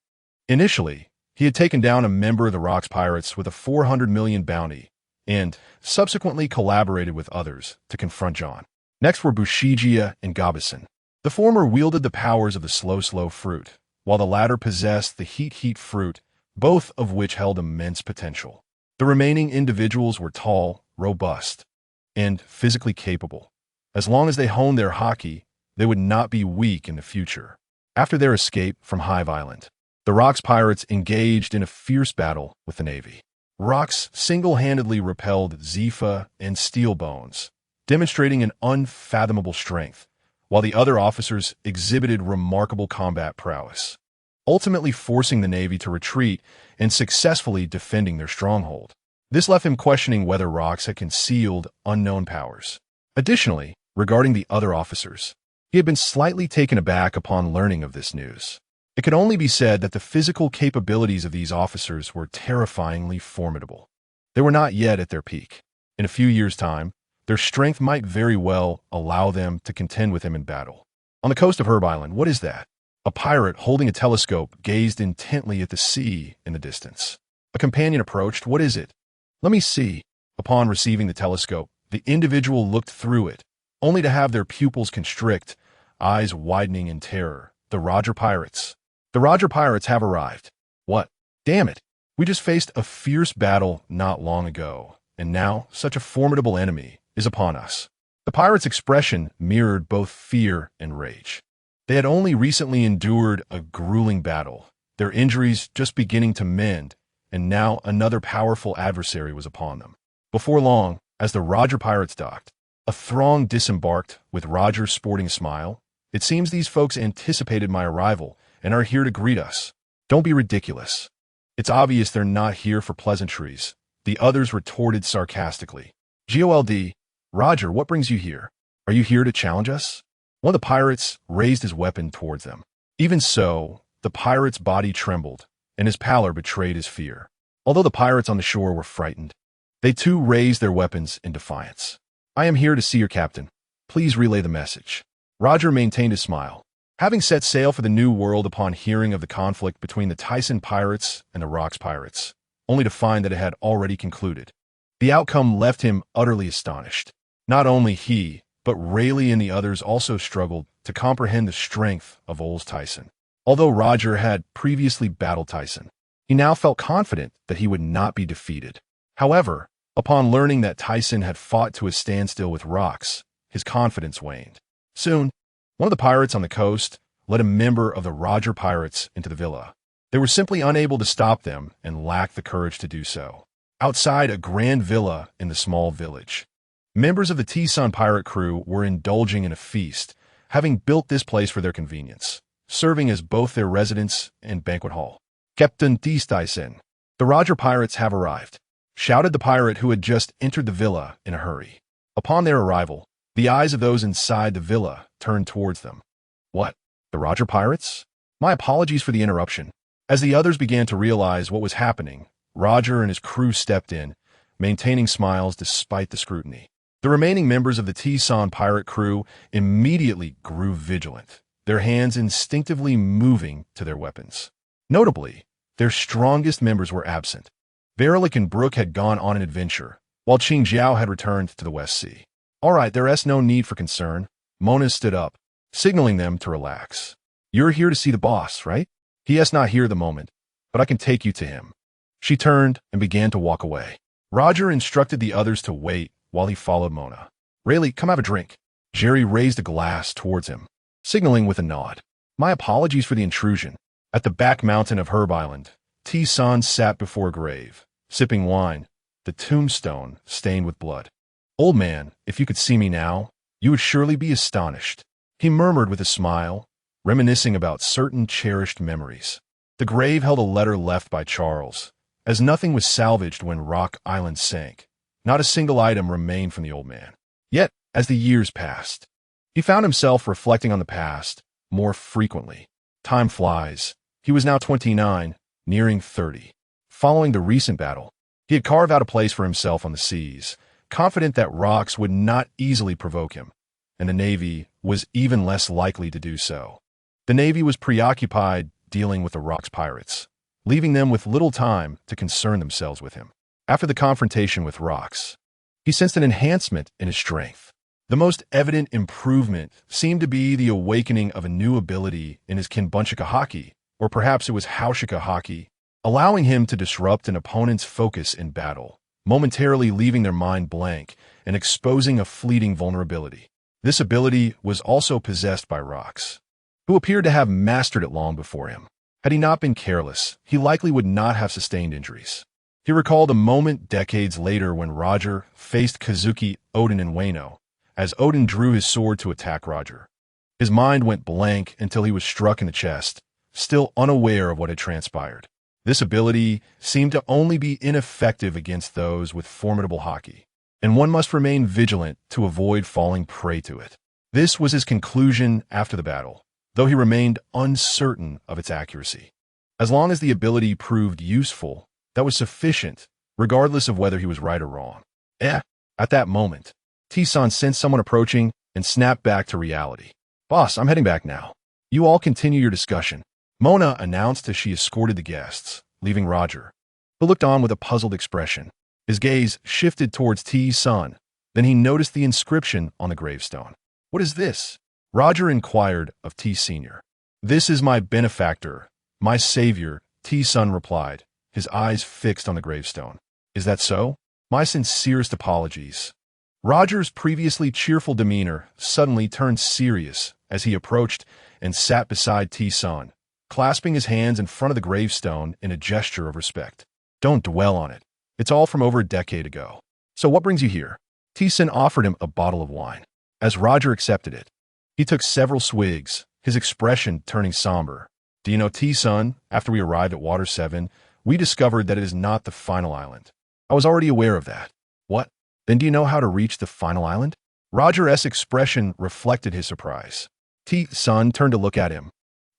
Initially, he had taken down a member of the Rocks pirates with a 400 million bounty, and subsequently collaborated with others to confront John. Next were Bushijia and Gabison. The former wielded the powers of the slow fruit, while the latter possessed the heat fruit, both of which held immense potential. The remaining individuals were tall, robust, and physically capable. As long as they honed their Haki, they would not be weak in the future. After their escape from Hive Island, the Rocks pirates engaged in a fierce battle with the Navy. Rocks single-handedly repelled Zifa and Steelbones, demonstrating an unfathomable strength, while the other officers exhibited remarkable combat prowess, ultimately forcing the Navy to retreat and successfully defending their stronghold. This left him questioning whether Rocks had concealed unknown powers. Additionally, regarding the other officers, he had been slightly taken aback upon learning of this news. It could only be said that the physical capabilities of these officers were terrifyingly formidable. They were not yet at their peak. In a few years' time, their strength might very well allow them to contend with him in battle. On the coast of Herb Island, what is that? A pirate holding a telescope gazed intently at the sea in the distance. A companion approached. What is it? Let me see. Upon receiving the telescope, the individual looked through it, only to have their pupils constrict, eyes widening in terror. The Roger Pirates. The Roger Pirates have arrived. What? Damn it. We just faced a fierce battle not long ago. and now such a formidable enemy is upon us. The pirates' expression mirrored both fear and rage. They had only recently endured a grueling battle, their injuries just beginning to mend, and now another powerful adversary was upon them. Before long, as the Roger pirates docked, a throng disembarked with Roger sporting a smile. It seems these folks anticipated my arrival and are here to greet us. Don't be ridiculous. It's obvious they're not here for pleasantries, the others retorted sarcastically. GOLD, Roger, what brings you here? Are you here to challenge us? One of the pirates raised his weapon towards them. Even so, the pirate's body trembled, and his pallor betrayed his fear. Although the pirates on the shore were frightened, they too raised their weapons in defiance. I am here to see your captain. Please relay the message. Roger maintained his smile. Having set sail for the New World upon hearing of the conflict between the Tyson pirates and the Rocks pirates, only to find that it had already concluded, the outcome left him utterly astonished. Not only he, but Rayleigh and the others also struggled to comprehend the strength of Oles Tyson. Although Roger had previously battled Tyson, he now felt confident that he would not be defeated. However, upon learning that Tyson had fought to a standstill with Rocks, his confidence waned. Soon, one of the pirates on the coast led a member of the Roger pirates into the villa. They were simply unable to stop them and lacked the courage to do so. Outside a grand villa in the small village, members of the Tyson pirate crew were indulging in a feast, having built this place for their convenience, serving as both their residence and banquet hall. Captain Tyson, the Roger pirates have arrived, shouted the pirate who had just entered the villa in a hurry. Upon their arrival, the eyes of those inside the villa turned towards them. What? The Roger pirates? My apologies for the interruption. As the others began to realize what was happening, Roger and his crew stepped in, maintaining smiles despite the scrutiny. The remaining members of the Tyson pirate crew immediately grew vigilant, their hands instinctively moving to their weapons. Notably, their strongest members were absent. Verilic and Brooke had gone on an adventure, while Qing Jiao had returned to the West Sea. All right, there's no need for concern. Mona stood up, signaling them to relax. You're here to see the boss, right? He is not here at the moment, but I can take you to him. She turned and began to walk away. Roger instructed the others to wait while he followed Mona. Rayleigh, come have a drink. Jerry raised a glass towards him, signaling with a nod. My apologies for the intrusion. At the back mountain of Herb Island, Tyson sat before a grave, sipping wine, the tombstone stained with blood. Old man, if you could see me now, you would surely be astonished, he murmured with a smile, reminiscing about certain cherished memories. The grave held a letter left by Charles, as nothing was salvaged when Rock Island sank. Not a single item remained from the old man. Yet, as the years passed, he found himself reflecting on the past more frequently. Time flies. He was now 29, nearing 30. Following the recent battle, he had carved out a place for himself on the seas, confident that Rocks would not easily provoke him, and the Navy was even less likely to do so. The Navy was preoccupied dealing with the Rocks pirates, leaving them with little time to concern themselves with him. After the confrontation with Rocks, he sensed an enhancement in his strength. The most evident improvement seemed to be the awakening of a new ability in his Kinbunchika Haki, or perhaps it was Haushika Haki, allowing him to disrupt an opponent's focus in battle, momentarily leaving their mind blank and exposing a fleeting vulnerability. This ability was also possessed by Rocks, who appeared to have mastered it long before him. Had he not been careless, he likely would not have sustained injuries. He recalled a moment decades later when Roger faced Kazuki, Odin, and Wano, as Odin drew his sword to attack Roger. His mind went blank until he was struck in the chest, still unaware of what had transpired. This ability seemed to only be ineffective against those with formidable Haki, and one must remain vigilant to avoid falling prey to it. This was his conclusion after the battle, though he remained uncertain of its accuracy. As long as the ability proved useful, that was sufficient, regardless of whether he was right or wrong. At that moment, Tyson sensed someone approaching and snapped back to reality. Boss, I'm heading back now. You all continue your discussion, Mona announced as she escorted the guests, leaving Roger, who looked on with a puzzled expression. His gaze shifted towards Tyson, then he noticed the inscription on the gravestone. What is this? Roger inquired of T Sr. This is my benefactor, my savior, Tyson replied, his eyes fixed on the gravestone. Is that so? My sincerest apologies. Roger's previously cheerful demeanor suddenly turned serious as he approached and sat beside T-Sun, clasping his hands in front of the gravestone in a gesture of respect. Don't dwell on it. It's all from over a decade ago. So what brings you here? T-Sun offered him a bottle of wine. As Roger accepted it, he took several swigs, his expression turning somber. Do you know, T-Sun, after we arrived at Water 7, we discovered that it is not the final island. I was already aware of that. What? Then do you know how to reach the final island? Roger's expression reflected his surprise. T-Sun turned to look at him,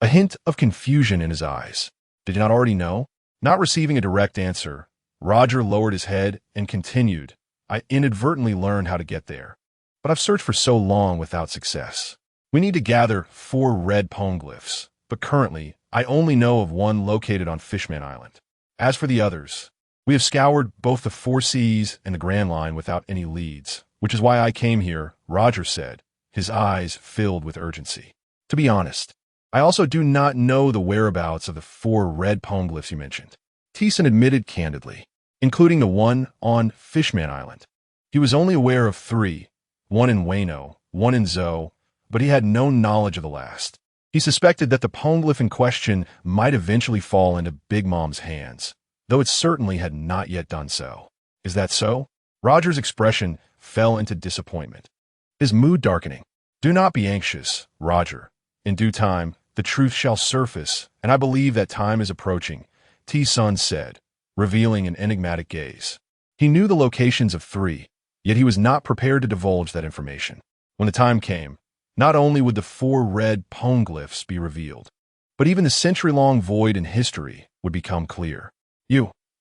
a hint of confusion in his eyes. Did you not already know? Not receiving a direct answer, Roger lowered his head and continued. I inadvertently learned how to get there, but I've searched for so long without success. We need to gather 4 red poneglyphs, but currently, I only know of one located on Fishman Island. As for the others, we have scoured both the 4 seas and the Grand Line without any leads, which is why I came here, Roger said, his eyes filled with urgency. To be honest, I also do not know the whereabouts of the 4 red poneglyphs you mentioned. T-Sun admitted candidly, including the one on Fishman Island. He was only aware of 3, one in Wano, one in Zo, but he had no knowledge of the last. He suspected that the poneglyph in question might eventually fall into Big Mom's hands, though it certainly had not yet done so. Is that so? Roger's expression fell into disappointment, his mood darkening. Do not be anxious, Roger. In due time, the truth shall surface, and I believe that time is approaching, T-Sun said, revealing an enigmatic gaze. He knew the locations of 3, yet he was not prepared to divulge that information. When the time came, not only would the 4 red poneglyphs be revealed, but even the century-long void in history would become clear.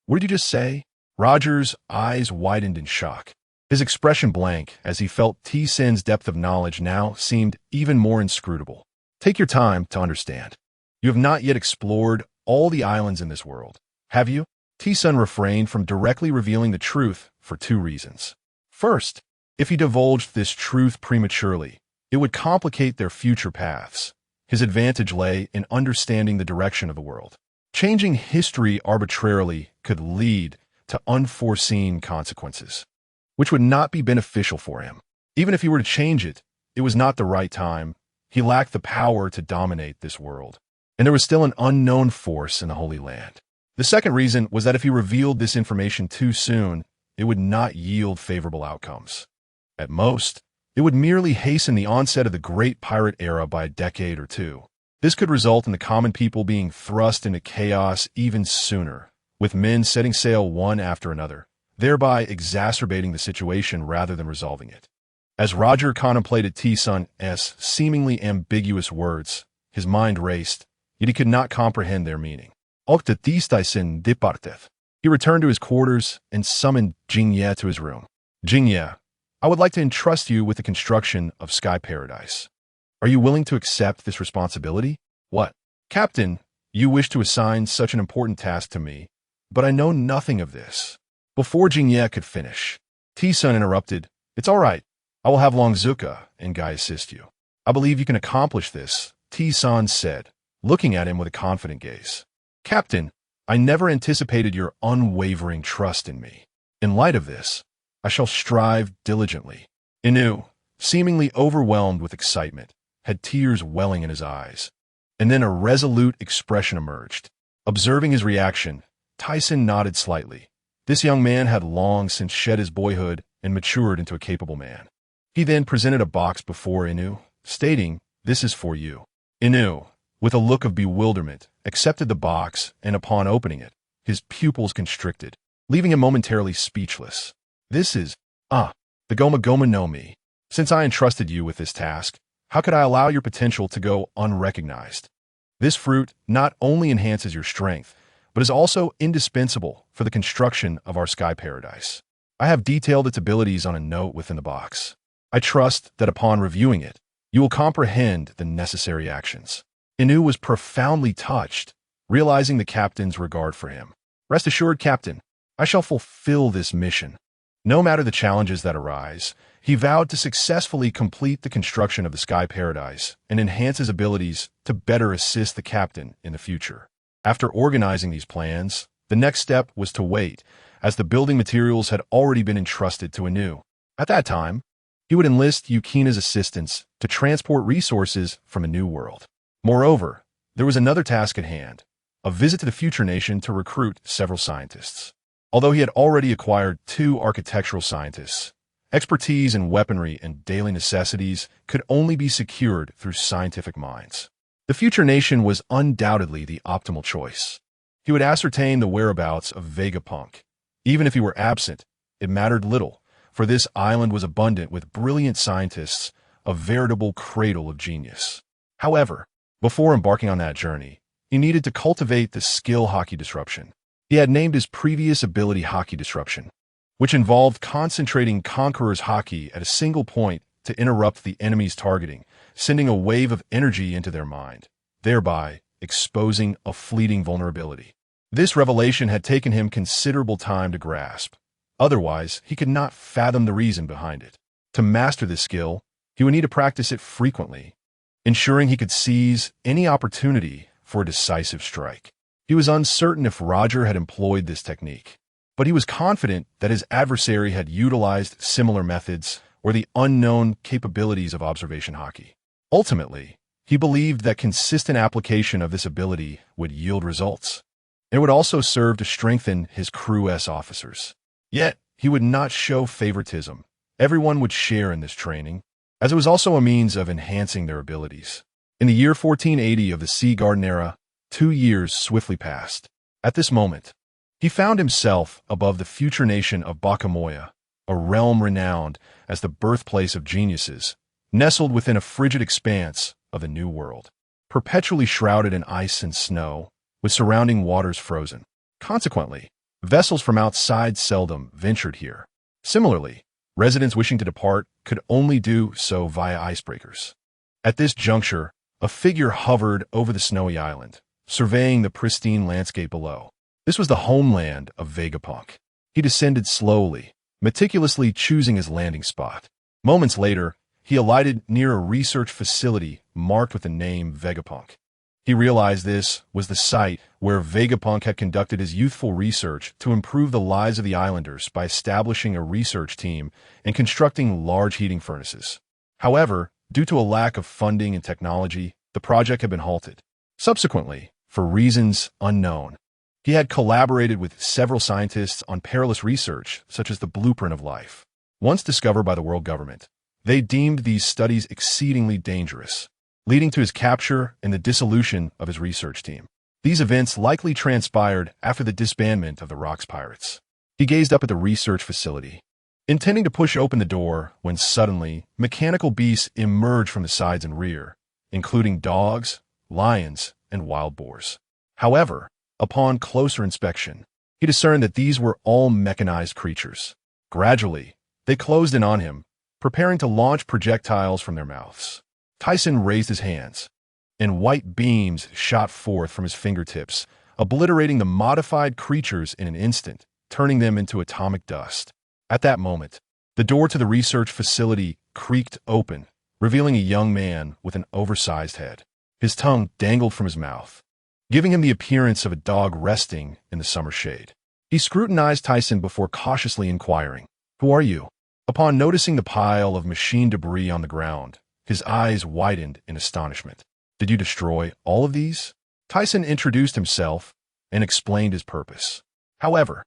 What did you just say? Roger's eyes widened in shock, his expression blank as he felt T-Sun's depth of knowledge now seemed even more inscrutable. Take your time to understand. You have not yet explored all the islands in this world, have you? T-Sun refrained from directly revealing the truth for 2 reasons. First, if he divulged this truth prematurely, it would complicate their future paths. His advantage lay in understanding the direction of the world. Changing history arbitrarily could lead to unforeseen consequences, which would not be beneficial for him. Even if he were to change it, it was not the right time. He lacked the power to dominate this world, and there was still an unknown force in the Holy Land. The second reason was that if he revealed this information too soon, it would not yield favorable outcomes. At most, it would merely hasten the onset of the Great Pirate Era by a decade or 2. This could result in the common people being thrust into chaos even sooner, with men setting sail one after another, thereby exacerbating the situation rather than resolving it. As Roger contemplated T-Sun's seemingly ambiguous words, his mind raced, yet he could not comprehend their meaning. He returned to his quarters and summoned Jingye to his room. Jingye, I would like to entrust you with the construction of Sky Paradise. Are you willing to accept this responsibility? What? Captain, you wish to assign such an important task to me, but I know nothing of this. Before Jingye could finish, T-Sun interrupted. It's all right. I will have Longzuka and Guy assist you. I believe you can accomplish this, T-Sun said, looking at him with a confident gaze. Captain, I never anticipated your unwavering trust in me. In light of this, I shall strive diligently. Inu, seemingly overwhelmed with excitement, had tears welling in his eyes, and then a resolute expression emerged. Observing his reaction, T-Sun nodded slightly. This young man had long since shed his boyhood and matured into a capable man. He then presented a box before Inu, stating, "This is for you." Inu, with a look of bewilderment, accepted the box, and upon opening it, his pupils constricted, leaving him momentarily speechless. This is, the Goma Goma no Mi. Since I entrusted you with this task, how could I allow your potential to go unrecognized? This fruit not only enhances your strength, but is also indispensable for the construction of our Sky Paradise. I have detailed its abilities on a note within the box. I trust that upon reviewing it, you will comprehend the necessary actions. Inu was profoundly touched, realizing the captain's regard for him. Rest assured, Captain, I shall fulfill this mission. No matter the challenges that arise, he vowed to successfully complete the construction of the Sky Paradise and enhance his abilities to better assist the captain in the future. After organizing these plans, the next step was to wait, as the building materials had already been entrusted to Anu. At that time, he would enlist Yukina's assistance to transport resources from a new world. Moreover, there was another task at hand, a visit to the future nation to recruit several scientists. Although he had already acquired 2 architectural scientists, expertise in weaponry and daily necessities could only be secured through scientific minds. The future nation was undoubtedly the optimal choice. He would ascertain the whereabouts of Vegapunk. Even if he were absent, it mattered little, for this island was abundant with brilliant scientists, a veritable cradle of genius. However, before embarking on that journey, he needed to cultivate the skill Haki disruption. He had named his previous ability Haki disruption, which involved concentrating Conqueror's Haki at a single point to interrupt the enemy's targeting, sending a wave of energy into their mind, thereby exposing a fleeting vulnerability. This revelation had taken him considerable time to grasp. Otherwise, he could not fathom the reason behind it. To master this skill, he would need to practice it frequently, ensuring he could seize any opportunity for a decisive strike. He was uncertain if Roger had employed this technique, but he was confident that his adversary had utilized similar methods or the unknown capabilities of observation Haki. Ultimately, he believed that consistent application of this ability would yield results. It would also serve to strengthen his crew's officers. Yet, he would not show favoritism. Everyone would share in this training, as it was also a means of enhancing their abilities. In the year 1480 of the Sea Garden era, 2 years swiftly passed. At this moment, he found himself above the future nation of Bakamoya, a realm renowned as the birthplace of geniuses, nestled within a frigid expanse of the New World, perpetually shrouded in ice and snow, with surrounding waters frozen. Consequently, vessels from outside seldom ventured here. Similarly, residents wishing to depart could only do so via icebreakers. At this juncture, a figure hovered over the snowy island, surveying the pristine landscape below. This was the homeland of Vegapunk. He descended slowly, meticulously choosing his landing spot. Moments later, he alighted near a research facility marked with the name Vegapunk. He realized this was the site where Vegapunk had conducted his youthful research to improve the lives of the islanders by establishing a research team and constructing large heating furnaces. However, due to a lack of funding and technology, the project had been halted. Subsequently, for reasons unknown, he had collaborated with several scientists on perilous research, such as the blueprint of life. Once discovered by the world government, they deemed these studies exceedingly dangerous, leading to his capture and the dissolution of his research team. These events likely transpired after the disbandment of the Rocks Pirates. He gazed up at the research facility, intending to push open the door when suddenly mechanical beasts emerged from the sides and rear, including dogs, lions, and wild boars. However, upon closer inspection, he discerned that these were all mechanized creatures. Gradually, they closed in on him, preparing to launch projectiles from their mouths. Tyson raised his hands, and white beams shot forth from his fingertips, obliterating the modified creatures in an instant, turning them into atomic dust. At that moment, the door to the research facility creaked open, revealing a young man with an oversized head. His tongue dangled from his mouth, giving him the appearance of a dog resting in the summer shade. He scrutinized Tyson before cautiously inquiring, "Who are you?" Upon noticing the pile of machine debris on the ground, his eyes widened in astonishment. "Did you destroy all of these?" Tyson introduced himself and explained his purpose. However,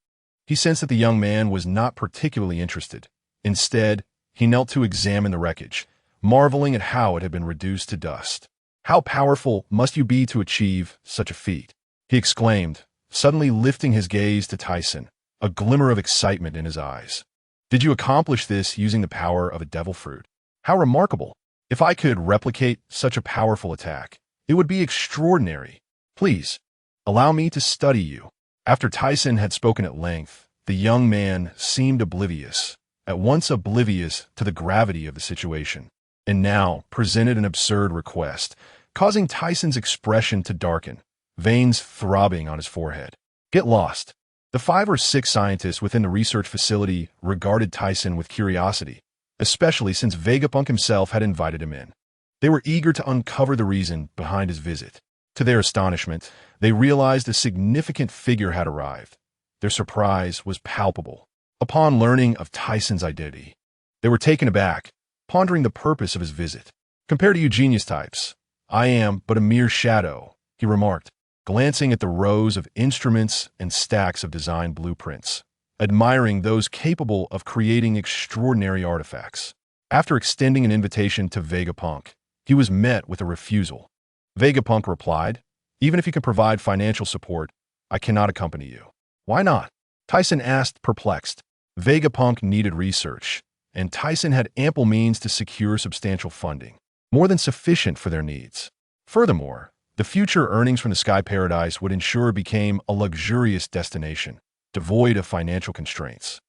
he sensed that the young man was not particularly interested. Instead, he knelt to examine the wreckage, marveling at how it had been reduced to dust. "How powerful must you be to achieve such a feat?" he exclaimed, suddenly lifting his gaze to Tyson, a glimmer of excitement in his eyes. "Did you accomplish this using the power of a devil fruit? How remarkable! If I could replicate such a powerful attack, it would be extraordinary. Please, allow me to study you." After Tyson had spoken at length, the young man seemed oblivious, at once oblivious to the gravity of the situation, and now presented an absurd request, causing Tyson's expression to darken, veins throbbing on his forehead. "Get lost." The 5 or 6 scientists within the research facility regarded Tyson with curiosity, especially since Vegapunk himself had invited him in. They were eager to uncover the reason behind his visit. To their astonishment, they realized a significant figure had arrived. Their surprise was palpable. Upon learning of Tyson's identity, they were taken aback, pondering the purpose of his visit. "Compared to you genius types, I am but a mere shadow," he remarked, glancing at the rows of instruments and stacks of design blueprints, admiring those capable of creating extraordinary artifacts. After extending an invitation to Vegapunk, he was met with a refusal. Vegapunk replied, "Even if you can provide financial support, I cannot accompany you." "Why not?" Tyson asked, perplexed. Vegapunk needed research, and Tyson had ample means to secure substantial funding, more than sufficient for their needs. Furthermore, the future earnings from the Sky Paradise would ensure it became a luxurious destination, devoid of financial constraints.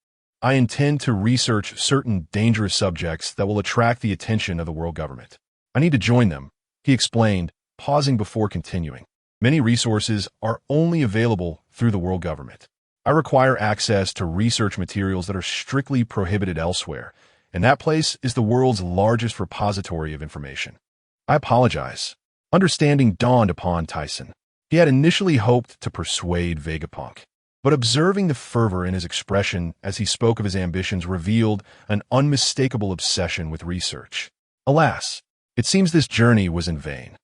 "I intend to research certain dangerous subjects that will attract the attention of the world government. I need to join them," he explained, pausing before continuing. "Many resources are only available through the world government. I require access to research materials that are strictly prohibited elsewhere, and that place is the world's largest repository of information." "I apologize." Understanding dawned upon Tyson. He had initially hoped to persuade Vegapunk, but observing the fervor in his expression as he spoke of his ambitions revealed an unmistakable obsession with research. "Alas, it seems this journey was in vain.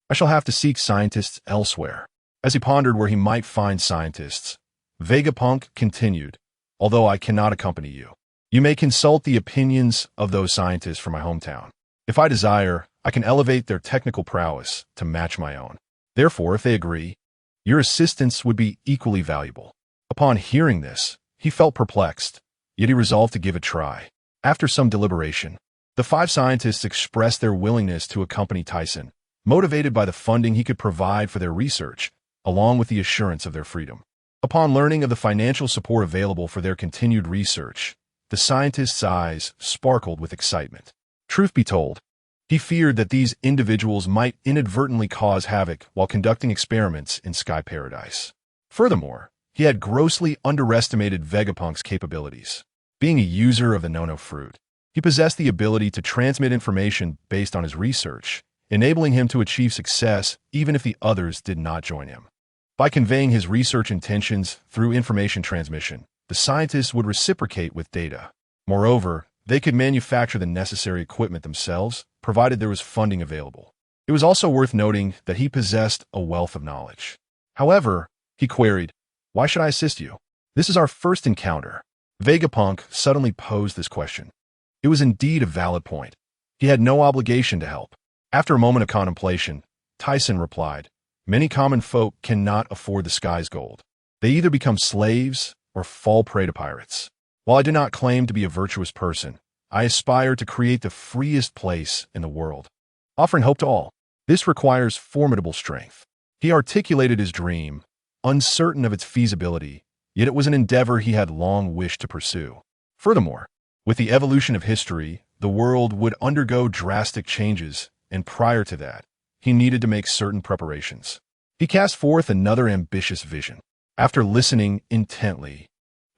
I shall have to seek scientists elsewhere." As he pondered where he might find scientists, Vegapunk continued, "Although I cannot accompany you, you may consult the opinions of those scientists from my hometown. If I desire, I can elevate their technical prowess to match my own. Therefore, if they agree, your assistance would be equally valuable." Upon hearing this, he felt perplexed, yet he resolved to give it a try. After some deliberation, the 5 scientists expressed their willingness to accompany Tyson, motivated by the funding he could provide for their research, along with the assurance of their freedom. Upon learning of the financial support available for their continued research, the scientist's eyes sparkled with excitement. Truth be told, he feared that these individuals might inadvertently cause havoc while conducting experiments in Sky Paradise. Furthermore, he had grossly underestimated Vegapunk's capabilities. Being a user of the Nono fruit, he possessed the ability to transmit information based on his research, enabling him to achieve success even if the others did not join him. By conveying his research intentions through information transmission, the scientists would reciprocate with data. Moreover, they could manufacture the necessary equipment themselves, provided there was funding available. It was also worth noting that he possessed a wealth of knowledge. However, he queried, "Why should I assist you? This is our first encounter." Vegapunk suddenly posed this question. It was indeed a valid point. He had no obligation to help. After a moment of contemplation, Tyson replied, "Many common folk cannot afford the sky's gold. They either become slaves or fall prey to pirates. While I do not claim to be a virtuous person, I aspire to create the freest place in the world, offering hope to all. This requires formidable strength." He articulated his dream, uncertain of its feasibility, yet it was an endeavor he had long wished to pursue. Furthermore, with the evolution of history, the world would undergo drastic changes, and prior to that, he needed to make certain preparations. He cast forth another ambitious vision. After listening intently,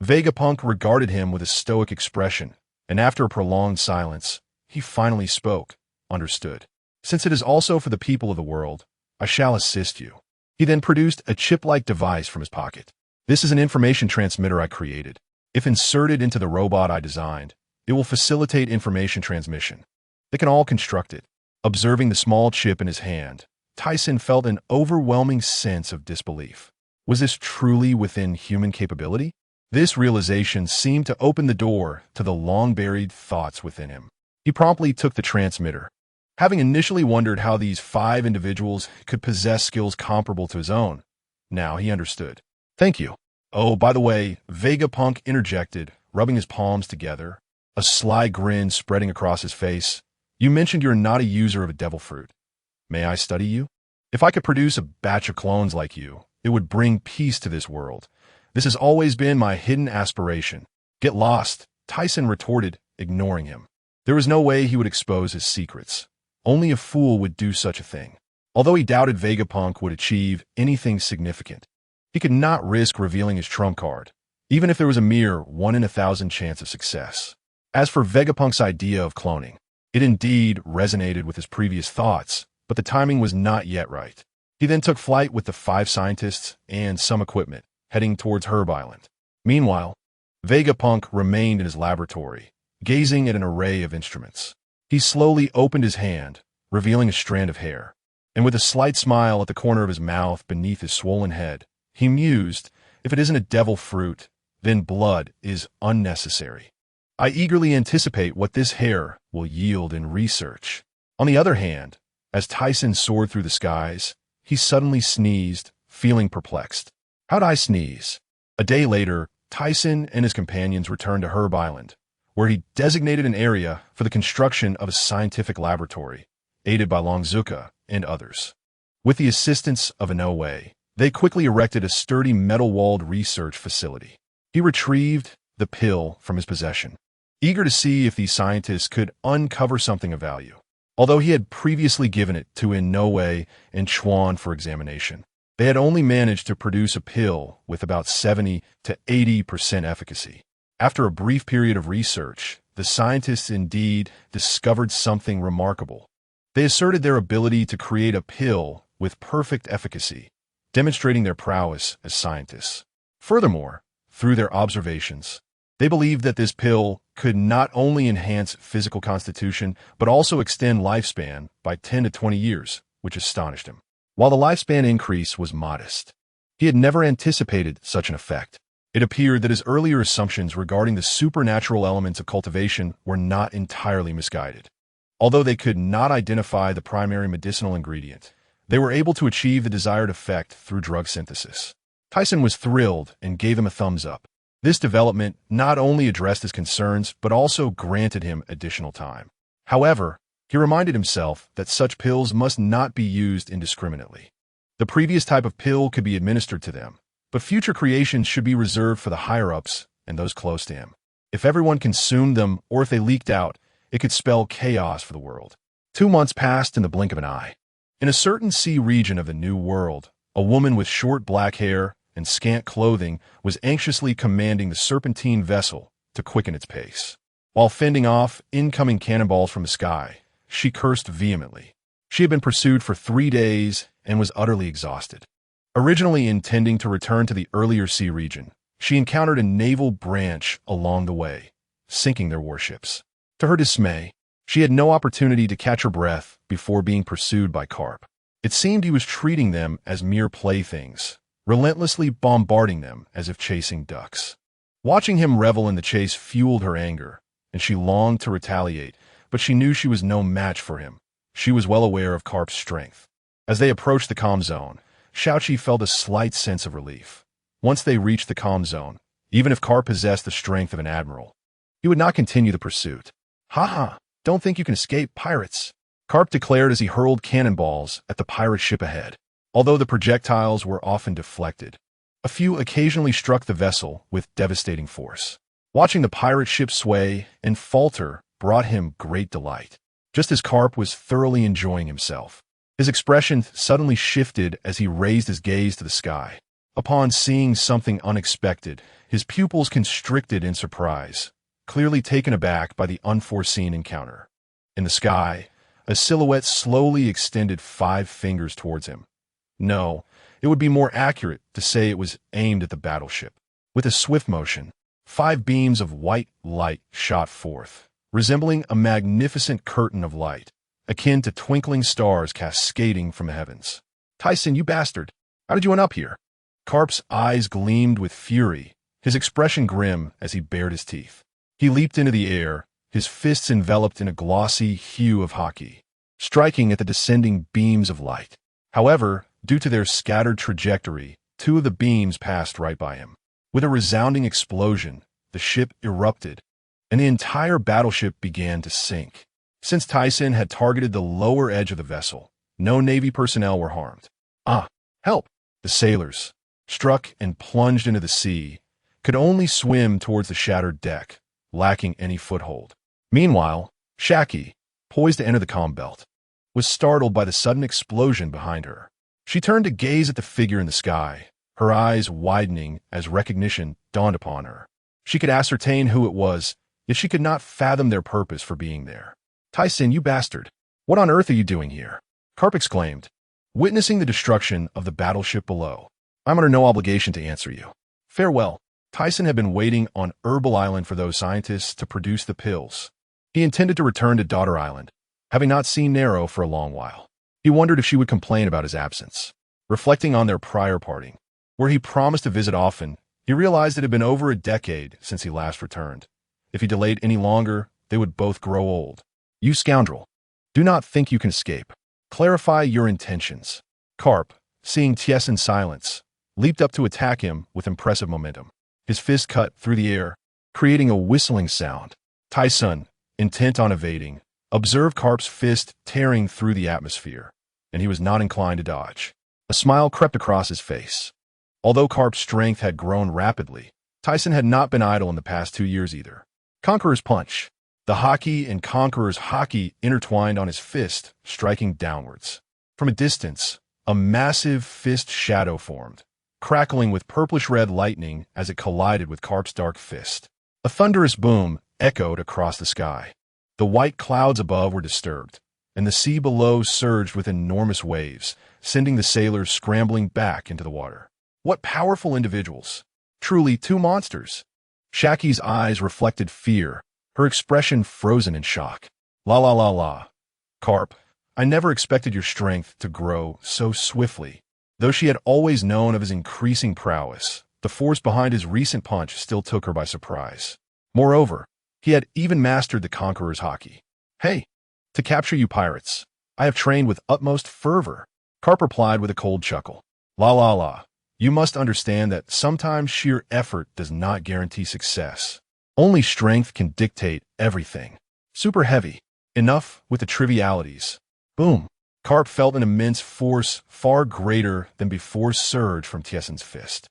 Vegapunk regarded him with a stoic expression, and after a prolonged silence, he finally spoke, "Understood. Since it is also for the people of the world, I shall assist you." He then produced a chip-like device from his pocket. "This is an information transmitter I created. If inserted into the robot I designed, it will facilitate information transmission. They can all construct it." Observing the small chip in his hand, Tyson felt an overwhelming sense of disbelief. Was this truly within human capability? This realization seemed to open the door to the long-buried thoughts within him. He promptly took the transmitter. Having initially wondered how these 5 individuals could possess skills comparable to his own, now he understood. "Thank you." "Oh, by the way," Vegapunk interjected, rubbing his palms together, a sly grin spreading across his face, "you mentioned you're not a user of a devil fruit. May I study you? If I could produce a batch of clones like you, it would bring peace to this world. This has always been my hidden aspiration." "Get lost," Tyson retorted, ignoring him. There was no way he would expose his secrets. Only a fool would do such a thing. Although he doubted Vegapunk would achieve anything significant, he could not risk revealing his trump card, even if there was a mere 1 in 1,000 chance of success. As for Vegapunk's idea of cloning, it indeed resonated with his previous thoughts, but the timing was not yet right. He then took flight with the 5 scientists and some equipment, heading towards Herb Island. Meanwhile, Vegapunk remained in his laboratory, gazing at an array of instruments. He slowly opened his hand, revealing a strand of hair, and with a slight smile at the corner of his mouth beneath his swollen head, he mused, if it isn't a devil fruit, then blood is unnecessary. I eagerly anticipate what this hair will yield in research. On the other hand, as Tyson soared through the skies, he suddenly sneezed, feeling perplexed. How'd I sneeze? A day later, Tyson and his companions returned to Herb Island, where he designated an area for the construction of a scientific laboratory, aided by Longzuka and others. With the assistance of Inoue, they quickly erected a sturdy metal-walled research facility. He retrieved the pill from his possession, eager to see if these scientists could uncover something of value. Although he had previously given it to Inoue and Chuan for examination, they had only managed to produce a pill with about 70 to 80% efficacy. After a brief period of research, the scientists indeed discovered something remarkable. They asserted their ability to create a pill with perfect efficacy, demonstrating their prowess as scientists. Furthermore, through their observations, they believed that this pill could not only enhance physical constitution, but also extend lifespan by 10 to 20 years, which astonished him. While the lifespan increase was modest, he had never anticipated such an effect. It appeared that his earlier assumptions regarding the supernatural elements of cultivation were not entirely misguided. Although they could not identify the primary medicinal ingredient, they were able to achieve the desired effect through drug synthesis. Tyson was thrilled and gave him a thumbs up. This development not only addressed his concerns, but also granted him additional time. However, he reminded himself that such pills must not be used indiscriminately. The previous type of pill could be administered to them, but future creations should be reserved for the higher-ups and those close to him. If everyone consumed them or if they leaked out, it could spell chaos for the world. 2 months passed in the blink of an eye. In a certain sea region of the New World, a woman with short black hair and scant clothing was anxiously commanding the serpentine vessel to quicken its pace. While fending off incoming cannonballs from the sky, she cursed vehemently. She had been pursued for 3 days and was utterly exhausted. Originally intending to return to the earlier sea region, she encountered a naval branch along the way, sinking their warships. To her dismay, she had no opportunity to catch her breath before being pursued by Carp. It seemed he was treating them as mere playthings, relentlessly bombarding them as if chasing ducks. Watching him revel in the chase fueled her anger, and she longed to retaliate, but she knew she was no match for him. She was well aware of Carp's strength. As they approached the calm zone, Xiaoqi felt a slight sense of relief. Once they reached the calm zone, even if Carp possessed the strength of an admiral, he would not continue the pursuit. "Ha! Don't think you can escape, pirates," Carp declared as he hurled cannonballs at the pirate ship ahead. Although the projectiles were often deflected, a few occasionally struck the vessel with devastating force. Watching the pirate ship sway and falter brought him great delight. Just as Carp was thoroughly enjoying himself, his expression suddenly shifted as he raised his gaze to the sky. Upon seeing something unexpected, his pupils constricted in surprise, clearly taken aback by the unforeseen encounter. In the sky, a silhouette slowly extended 5 fingers towards him. No, it would be more accurate to say it was aimed at the battleship. With a swift motion, 5 beams of white light shot forth, resembling a magnificent curtain of light, akin to twinkling stars cascading from the heavens. "Tyson, you bastard! How did you end up here?" Carp's eyes gleamed with fury, his expression grim as he bared his teeth. He leaped into the air, his fists enveloped in a glossy hue of Haki, striking at the descending beams of light. However, due to their scattered trajectory, 2 of the beams passed right by him. With a resounding explosion, the ship erupted, and the entire battleship began to sink. Since Tyson had targeted the lower edge of the vessel, no Navy personnel were harmed. Help! The sailors, struck and plunged into the sea, could only swim towards the shattered deck, lacking any foothold. Meanwhile, Xiaoqi, poised to enter the comm belt, was startled by the sudden explosion behind her. She turned to gaze at the figure in the sky, her eyes widening as recognition dawned upon her. She could ascertain who it was, yet she could not fathom their purpose for being there. "Tyson, you bastard! What on earth are you doing here?" Carp exclaimed, witnessing the destruction of the battleship below. "I'm under no obligation to answer you. Farewell." Tyson had been waiting on Herbal Island for those scientists to produce the pills. He intended to return to Daughter Island, having not seen Nero for a long while. He wondered if she would complain about his absence. Reflecting on their prior parting, where he promised to visit often, he realized it had been over a decade since he last returned. If he delayed any longer, they would both grow old. You scoundrel. Do not think you can escape. Clarify your intentions. Carp, seeing Tiesin's silence, leaped up to attack him with impressive momentum. His fist cut through the air, creating a whistling sound. Tyson, intent on evading, observed Carp's fist tearing through the atmosphere, and he was not inclined to dodge. A smile crept across his face. Although Carp's strength had grown rapidly, Tyson had not been idle in the past 2 years either. Conqueror's Punch. The Haki and Conqueror's Haki intertwined on his fist, striking downwards. From a distance, a massive fist shadow formed, crackling with purplish-red lightning as it collided with Carp's dark fist. A thunderous boom echoed across the sky. The white clouds above were disturbed, and the sea below surged with enormous waves, sending the sailors scrambling back into the water. What powerful individuals! Truly two monsters! Shaki's eyes reflected fear, her expression frozen in shock. La la la la. Carp, I never expected your strength to grow so swiftly. Though she had always known of his increasing prowess, the force behind his recent punch still took her by surprise. Moreover, he had even mastered the Conqueror's Haki. Hey, to capture you pirates, I have trained with utmost fervor. Carp replied with a cold chuckle. La la la. You must understand that sometimes sheer effort does not guarantee success. Only strength can dictate everything. Super heavy. Enough with the trivialities. Boom. Carp felt an immense force far greater than before surge from Tiesin's fist.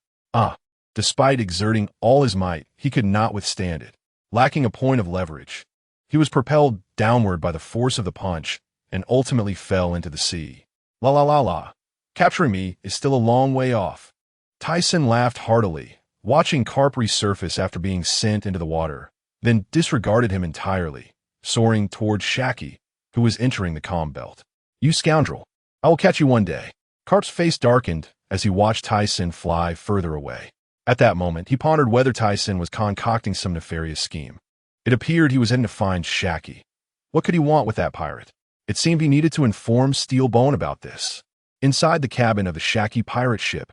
Despite exerting all his might, he could not withstand it. Lacking a point of leverage, he was propelled downward by the force of the punch and ultimately fell into the sea. La la la la. Capturing me is still a long way off. Tyson laughed heartily, watching Carp resurface after being sent into the water, then disregarded him entirely, soaring toward Shaki, who was entering the calm belt. You scoundrel. I will catch you one day. Carp's face darkened as he watched Tyson fly further away. At that moment, he pondered whether Tyson was concocting some nefarious scheme. It appeared he was heading to find Shaki. What could he want with that pirate? It seemed he needed to inform Steelbone about this. Inside the cabin of the Shaki pirate ship,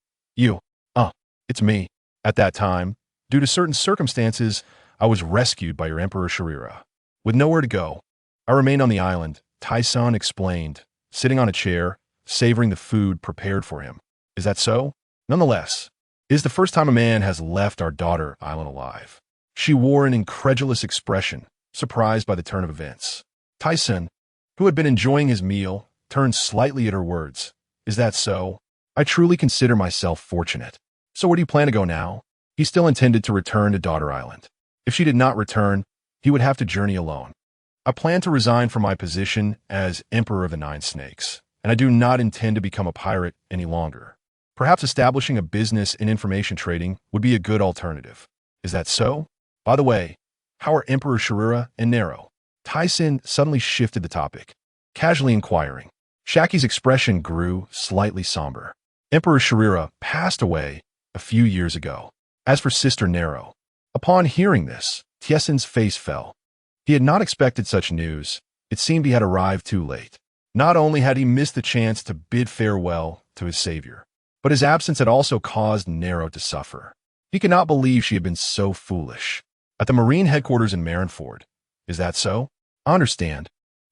it's me. At that time, due to certain circumstances, I was rescued by your Emperor Sharira. With nowhere to go, I remained on the island, Tyson explained, sitting on a chair, savoring the food prepared for him. Is that so? Nonetheless, it is the first time a man has left our daughter island alive. She wore an incredulous expression, surprised by the turn of events. Tyson, who had been enjoying his meal, turned slightly at her words. Is that so? I truly consider myself fortunate. So where do you plan to go now? He still intended to return to Daughter Island. If she did not return, he would have to journey alone. I plan to resign from my position as Emperor of the Nine Snakes, and I do not intend to become a pirate any longer. Perhaps establishing a business in information trading would be a good alternative. Is that so? By the way, how are Emperor Sharira and Nero? Tyson suddenly shifted the topic, casually inquiring. Shaki's expression grew slightly somber. Emperor Sharira passed away a few years ago. As for Sister Nero, upon hearing this, Tiesin's face fell. He had not expected such news. It seemed he had arrived too late. Not only had he missed the chance to bid farewell to his savior, but his absence had also caused Nero to suffer. He could not believe she had been so foolish. At the Marine headquarters in Marineford. Is that so? I understand.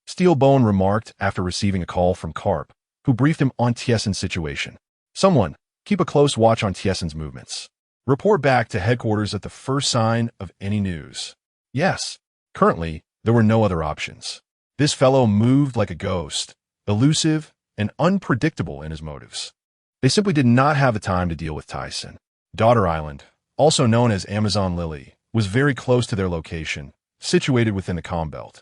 Steelbone remarked after receiving a call from Carp, who briefed him on Tiesin's situation. Someone, keep a close watch on Tiesin's movements. Report back to headquarters at the first sign of any news. Yes. Currently, there were no other options. This fellow moved like a ghost, elusive and unpredictable in his motives. They simply did not have the time to deal with Tyson. Daughter Island, also known as Amazon Lily, was very close to their location, situated within the calm belt.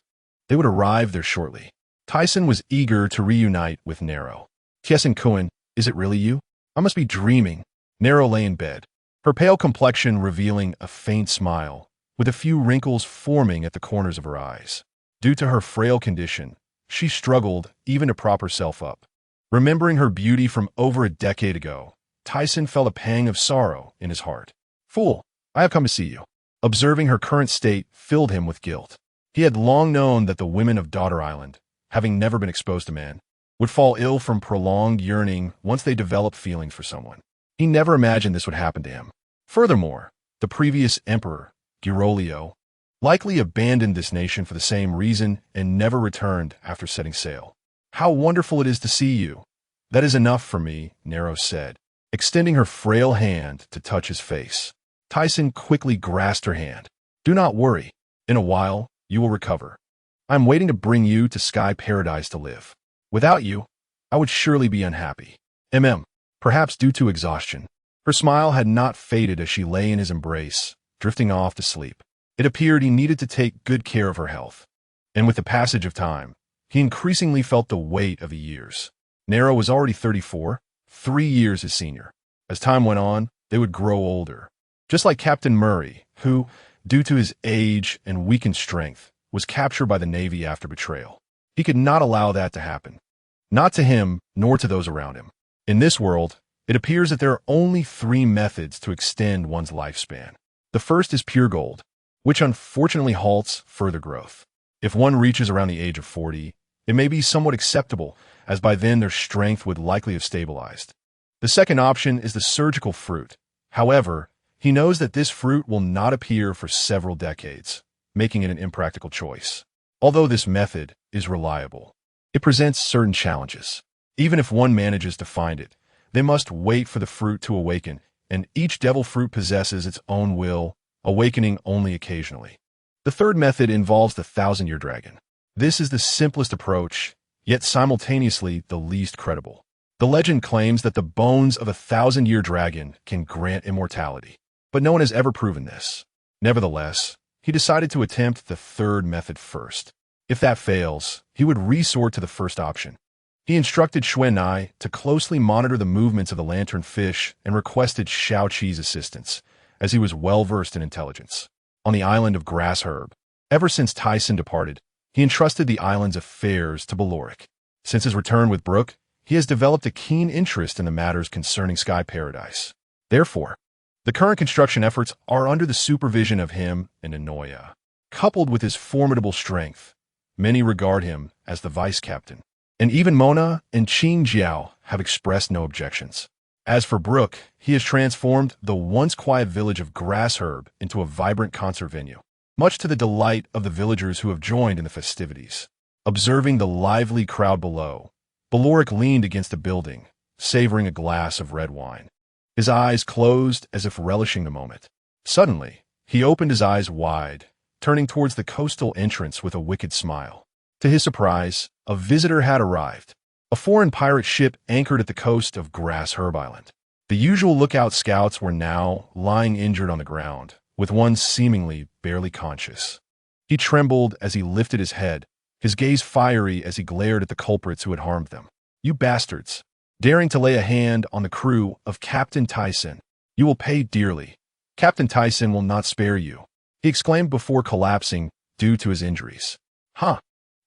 They would arrive there shortly. Tyson was eager to reunite with Nero. Tiesin-kun, is it really you? I must be dreaming. Nero lay in bed, her pale complexion revealing a faint smile, with a few wrinkles forming at the corners of her eyes. Due to her frail condition, she struggled even to prop herself up. Remembering her beauty from over a decade ago, Tyson felt a pang of sorrow in his heart. Fool, I have come to see you. Observing her current state filled him with guilt. He had long known that the women of Daughter Island, having never been exposed to man, would fall ill from prolonged yearning once they developed feelings for someone. He never imagined this would happen to him. Furthermore, the previous emperor, Girolio, likely abandoned this nation for the same reason and never returned after setting sail. How wonderful it is to see you. That is enough for me, Nero said, extending her frail hand to touch his face. Tyson quickly grasped her hand. Do not worry. In a while, you will recover. I am waiting to bring you to Sky Paradise to live. Without you, I would surely be unhappy. Perhaps due to exhaustion. Her smile had not faded as she lay in his embrace, drifting off to sleep. It appeared he needed to take good care of her health. And with the passage of time, he increasingly felt the weight of the years. Nero was already 34, 3 years his senior. As time went on, they would grow older. Just like Captain Murray, who, due to his age and weakened strength, was captured by the Navy after betrayal. He could not allow that to happen. Not to him, nor to those around him. In this world, it appears that there are only 3 methods to extend one's lifespan. The first is pure gold, which unfortunately halts further growth. If one reaches around the age of 40, it may be somewhat acceptable, as by then their strength would likely have stabilized. The second option is the surgical fruit. However, he knows that this fruit will not appear for several decades, making it an impractical choice. Although this method is reliable, it presents certain challenges. Even if one manages to find it, they must wait for the fruit to awaken, and each devil fruit possesses its own will, awakening only occasionally. The third method involves the 1,000-year dragon. This is the simplest approach, yet simultaneously the least credible. The legend claims that the bones of a 1,000-year dragon can grant immortality, but no one has ever proven this. Nevertheless, he decided to attempt the third method first. If that fails, he would resort to the first option. He instructed Xuanai to closely monitor the movements of the lanternfish and requested Xiaoqi's assistance, as he was well-versed in intelligence. On the island of Grassherb, ever since Tyson departed, he entrusted the island's affairs to Beloric. Since his return with Brooke, he has developed a keen interest in the matters concerning Sky Paradise. Therefore, the current construction efforts are under the supervision of him and Inoya. Coupled with his formidable strength, many regard him as the vice-captain. And even Mona and Qing Jiao have expressed no objections. As for Brooke, he has transformed the once quiet village of Grassherb into a vibrant concert venue, much to the delight of the villagers who have joined in the festivities. Observing the lively crowd below, Beloric leaned against a building, savoring a glass of red wine. His eyes closed as if relishing the moment. Suddenly, he opened his eyes wide, turning towards the coastal entrance with a wicked smile. To his surprise, a visitor had arrived. A foreign pirate ship anchored at the coast of Grassherb Island. The usual lookout scouts were now lying injured on the ground, with one seemingly barely conscious. He trembled as he lifted his head, his gaze fiery as he glared at the culprits who had harmed them. You bastards! Daring to lay a hand on the crew of Captain Tyson. You will pay dearly. Captain Tyson will not spare you, he exclaimed before collapsing due to his injuries. Huh?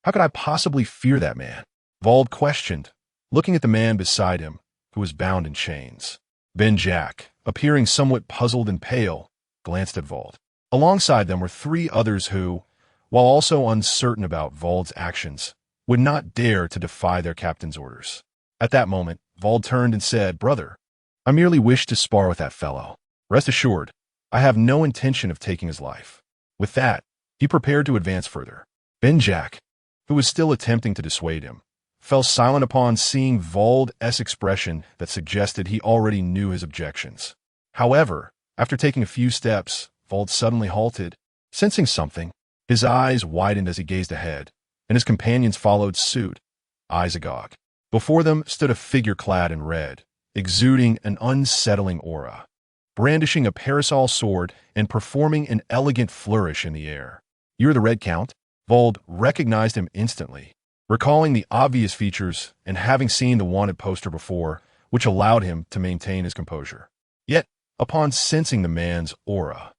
How could I possibly fear that man? Vald questioned, looking at the man beside him, who was bound in chains. Ben Jack, appearing somewhat puzzled and pale, glanced at Vald. Alongside them were 3 others who, while also uncertain about Vald's actions, would not dare to defy their captain's orders. At that moment, Vald turned and said, Brother, I merely wish to spar with that fellow. Rest assured, I have no intention of taking his life. With that, he prepared to advance further. Ben Jack, who was still attempting to dissuade him, fell silent upon seeing Vald's expression that suggested he already knew his objections. However, after taking a few steps, Vald suddenly halted. Sensing something, his eyes widened as he gazed ahead, and his companions followed suit, eyes agog. Before them stood a figure clad in red, exuding an unsettling aura, brandishing a parasol sword and performing an elegant flourish in the air. You're the Red Count? Vald recognized him instantly, recalling the obvious features and having seen the wanted poster before, which allowed him to maintain his composure. Yet, upon sensing the man's aura,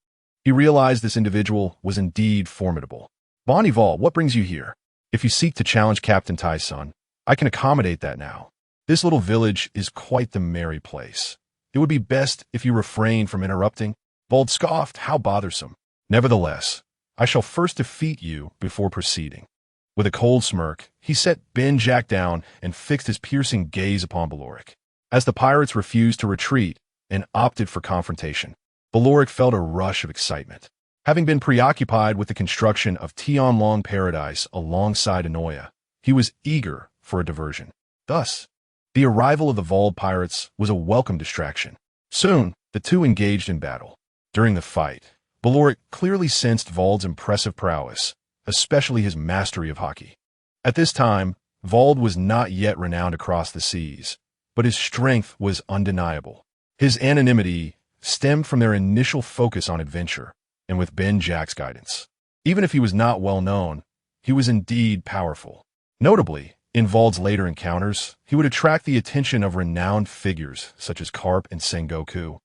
he realized this individual was indeed formidable. Bonnie Vald, what brings you here? If you seek to challenge Captain Tyson, I can accommodate that now. This little village is quite the merry place. It would be best if you refrain from interrupting. Vold scoffed. How bothersome. Nevertheless, I shall first defeat you before proceeding. With a cold smirk, he set Ben Jack down and fixed his piercing gaze upon Beloric. As the pirates refused to retreat and opted for confrontation, Beloric felt a rush of excitement. Having been preoccupied with the construction of Tian Long Paradise alongside Anoia, he was eager for a diversion. Thus, the arrival of the Vold pirates was a welcome distraction. Soon, the two engaged in battle. During the fight, Beloric clearly sensed Vold's impressive prowess, especially his mastery of Haki. At this time, Vold was not yet renowned across the seas, but his strength was undeniable. His anonymity stemmed from their initial focus on adventure, and with Ben Jack's guidance. Even if he was not well known, he was indeed powerful. Notably, in Vold's later encounters, he would attract the attention of renowned figures such as Karp and Sengoku,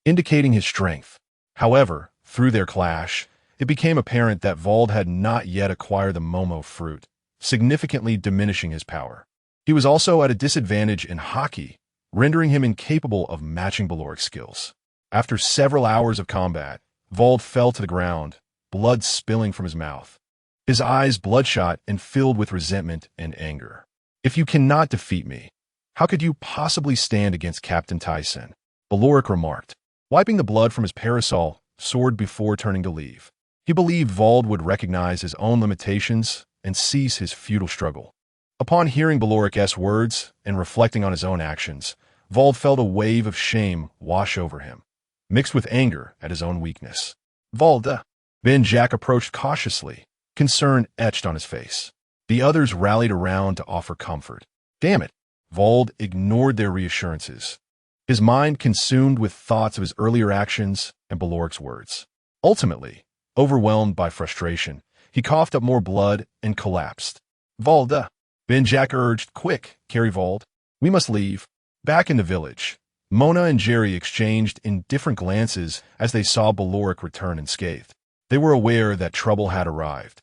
indicating his strength. However, through their clash, it became apparent that Vold had not yet acquired the Momo fruit, significantly diminishing his power. He was also at a disadvantage in Haki, rendering him incapable of matching Beloric's skills. After several hours of combat, Vold fell to the ground, blood spilling from his mouth, his eyes bloodshot and filled with resentment and anger. If you cannot defeat me, how could you possibly stand against Captain Tyson? Beloric remarked, wiping the blood from his parasol sword before turning to leave. He believed Vold would recognize his own limitations and cease his futile struggle. Upon hearing Beloric's words and reflecting on his own actions, Vold felt a wave of shame wash over him, mixed with anger at his own weakness. Vold, Ben Jack approached cautiously, concern etched on his face. The others rallied around to offer comfort. Damn it! Vold ignored their reassurances, his mind consumed with thoughts of his earlier actions and Beloric's words. Ultimately, overwhelmed by frustration, he coughed up more blood and collapsed. Vold, Ben Jack urged, quick, carry Vold. We must leave. Back in the village, Mona and Jerry exchanged indifferent glances as they saw Beloric return unscathed. They were aware that trouble had arrived.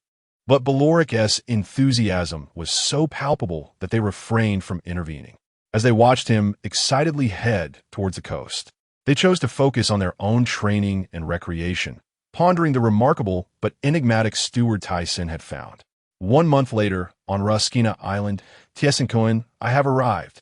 But Beloric's enthusiasm was so palpable that they refrained from intervening. As they watched him excitedly head towards the coast, they chose to focus on their own training and recreation, pondering the remarkable but enigmatic steward Tyson had found. 1 month later, on Ruskina Island, Tiesenkoen, I have arrived.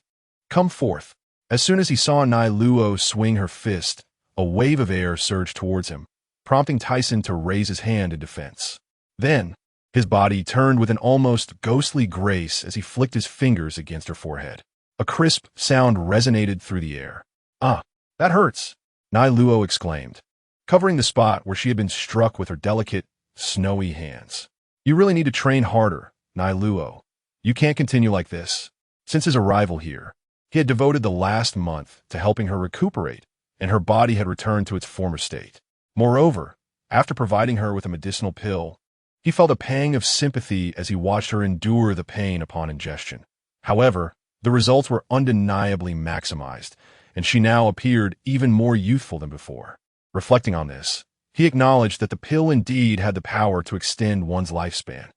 Come forth. As soon as he saw Nai Luo swing her fist, a wave of air surged towards him, prompting Tyson to raise his hand in defense. Then, his body turned with an almost ghostly grace as he flicked his fingers against her forehead. A crisp sound resonated through the air. Ah, that hurts, Nai Luo exclaimed, covering the spot where she had been struck with her delicate, snowy hands. You really need to train harder, Nai Luo. You can't continue like this. Since his arrival here, he had devoted the last month to helping her recuperate, and her body had returned to its former state. Moreover, after providing her with a medicinal pill, he felt a pang of sympathy as he watched her endure the pain upon ingestion. However, the results were undeniably maximized, and she now appeared even more youthful than before. Reflecting on this, he acknowledged that the pill indeed had the power to extend one's lifespan.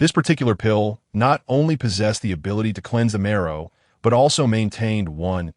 This particular pill not only possessed the ability to cleanse the marrow, but also maintained one's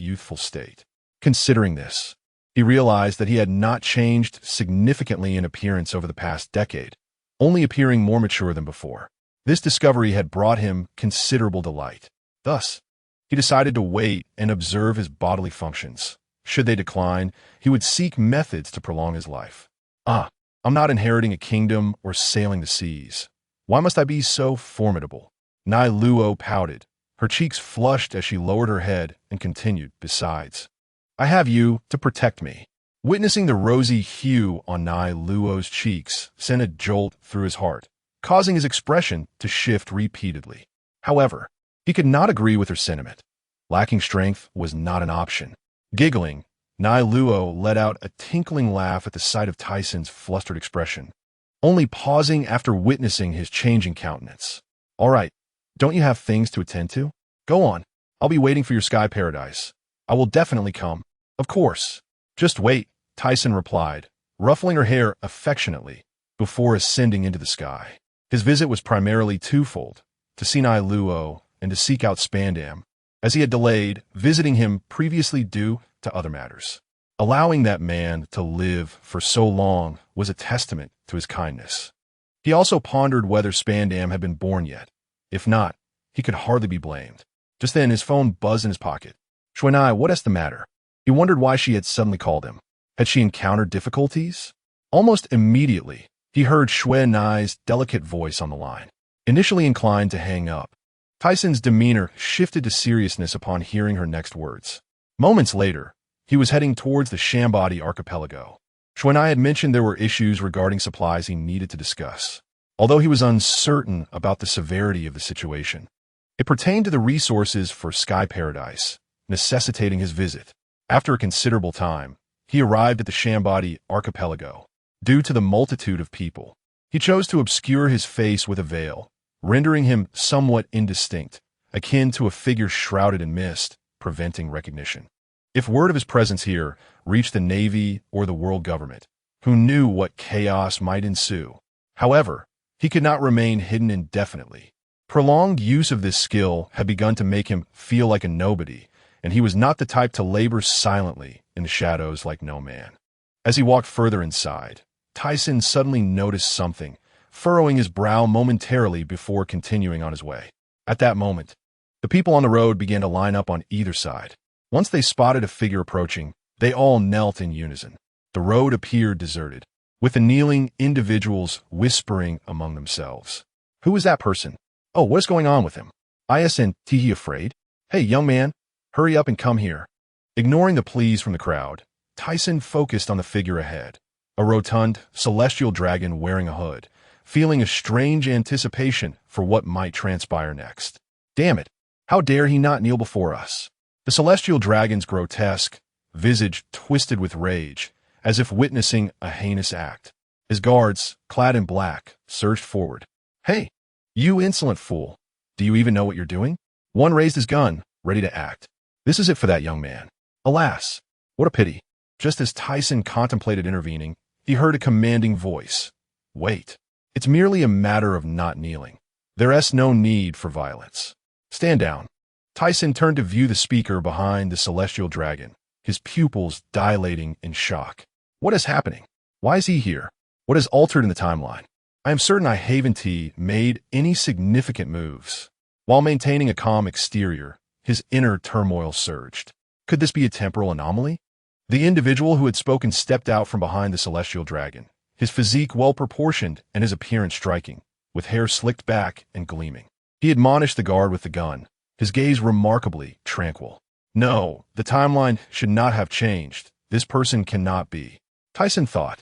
youthful state. Considering this, he realized that he had not changed significantly in appearance over the past decade, only appearing more mature than before. This discovery had brought him considerable delight. Thus, he decided to wait and observe his bodily functions. Should they decline, he would seek methods to prolong his life. I'm not inheriting a kingdom or sailing the seas. Why must I be so formidable? Nai Luo pouted, her cheeks flushed as she lowered her head and continued, besides, I have you to protect me. Witnessing the rosy hue on Nai Luo's cheeks sent a jolt through his heart, causing his expression to shift repeatedly. However, he could not agree with her sentiment. Lacking strength was not an option. Giggling, Nai Luo let out a tinkling laugh at the sight of Tyson's flustered expression, only pausing after witnessing his changing countenance. All right, don't you have things to attend to? Go on. I'll be waiting for your sky paradise. I will definitely come. Of course. Just wait, Tyson replied, ruffling her hair affectionately before ascending into the sky. His visit was primarily twofold, to see Nai Luo and to seek out Spandam, as he had delayed visiting him previously due to other matters. Allowing that man to live for so long was a testament to his kindness. He also pondered whether Spandam had been born yet. If not, he could hardly be blamed. Just then, his phone buzzed in his pocket. Shuenai, what is the matter? He wondered why she had suddenly called him. Had she encountered difficulties? Almost immediately, he heard Shuenai's delicate voice on the line. Initially inclined to hang up, Tyson's demeanor shifted to seriousness upon hearing her next words. Moments later, he was heading towards the Shambadi archipelago. Shuenai had mentioned there were issues regarding supplies he needed to discuss, although he was uncertain about the severity of the situation. It pertained to the resources for Sky Paradise, necessitating his visit. After a considerable time, he arrived at the Shambadi archipelago. Due to the multitude of people, he chose to obscure his face with a veil, rendering him somewhat indistinct, akin to a figure shrouded in mist, preventing recognition. If word of his presence here reached the Navy or the world government, who knew what chaos might ensue? However, he could not remain hidden indefinitely. Prolonged use of this skill had begun to make him feel like a nobody, and he was not the type to labor silently in the shadows like no man. As he walked further inside, Tyson suddenly noticed something, furrowing his brow momentarily before continuing on his way. At that moment, the people on the road began to line up on either side. Once they spotted a figure approaching, they all knelt in unison. The road appeared deserted, with the kneeling individuals whispering among themselves. Who is that person? Oh, what is going on with him? Isn't he afraid? Hey, young man, hurry up and come here. Ignoring the pleas from the crowd, Tyson focused on the figure ahead, a rotund, celestial dragon wearing a hood, feeling a strange anticipation for what might transpire next. Damn it, how dare he not kneel before us? The celestial dragon's grotesque visage twisted with rage, as if witnessing a heinous act. His guards, clad in black, surged forward. Hey, you insolent fool! Do you even know what you're doing? One raised his gun, ready to act. This is it for that young man. Alas, what a pity. Just as Tyson contemplated intervening, he heard a commanding voice. Wait, it's merely a matter of not kneeling. There's no need for violence. Stand down. Tyson turned to view the speaker behind the celestial dragon, his pupils dilating in shock. What is happening? Why is he here? What has altered in the timeline? I am certain I haven't made any significant moves. While maintaining a calm exterior, his inner turmoil surged. Could this be a temporal anomaly? The individual who had spoken stepped out from behind the celestial dragon, his physique well-proportioned and his appearance striking, with hair slicked back and gleaming. He admonished the guard with the gun, his gaze remarkably tranquil. No, the timeline should not have changed. This person cannot be, Tyson thought,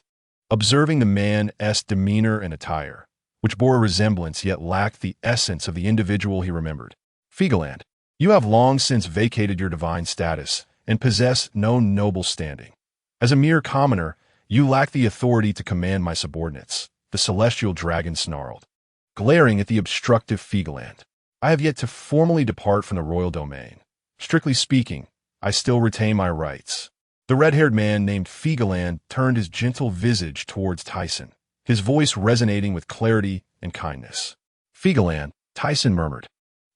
observing the man's demeanor and attire, which bore a resemblance yet lacked the essence of the individual he remembered. Figaland, you have long since vacated your divine status and possess no noble standing. As a mere commoner, you lack the authority to command my subordinates, the celestial dragon snarled, glaring at the obstructive Figaland. I have yet to formally depart from the royal domain. Strictly speaking, I still retain my rights. The red-haired man named Figaland turned his gentle visage towards Tyson, his voice resonating with clarity and kindness. Figaland, Tyson murmured,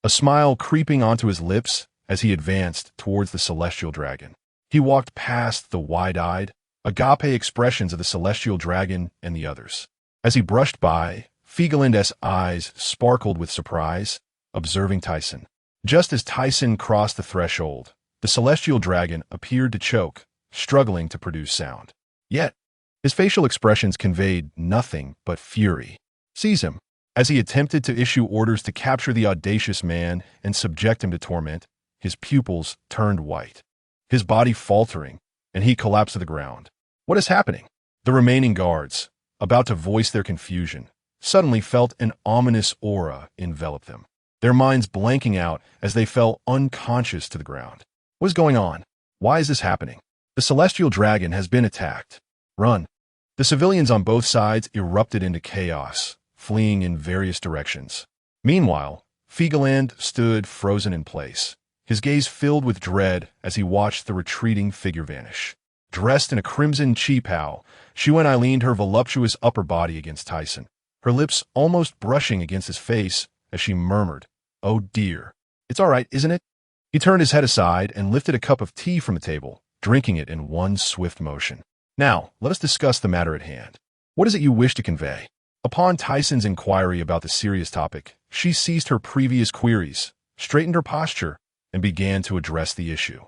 a smile creeping onto his lips as he advanced towards the celestial dragon. He walked past the wide-eyed, agape expressions of the celestial dragon and the others. As he brushed by, Figaland's eyes sparkled with surprise, observing Tyson. Just as Tyson crossed the threshold, the celestial dragon appeared to choke, struggling to produce sound. Yet, his facial expressions conveyed nothing but fury. Seize him. As he attempted to issue orders to capture the audacious man and subject him to torment, his pupils turned white, his body faltering, and he collapsed to the ground. What is happening? The remaining guards, about to voice their confusion, suddenly felt an ominous aura envelop them, their minds blanking out as they fell unconscious to the ground. What is going on? Why is this happening? The celestial dragon has been attacked. Run. The civilians on both sides erupted into chaos, fleeing in various directions. Meanwhile, Figaland stood frozen in place, his gaze filled with dread as he watched the retreating figure vanish. Dressed in a crimson cheapao, Shuenai leaned her voluptuous upper body against Tyson, her lips almost brushing against his face as she murmured, "Oh dear. It's all right, isn't it?" He turned his head aside and lifted a cup of tea from the table, drinking it in one swift motion. Now, let us discuss the matter at hand. What is it you wish to convey? Upon Tyson's inquiry about the serious topic, she ceased her previous queries, straightened her posture, and began to address the issue.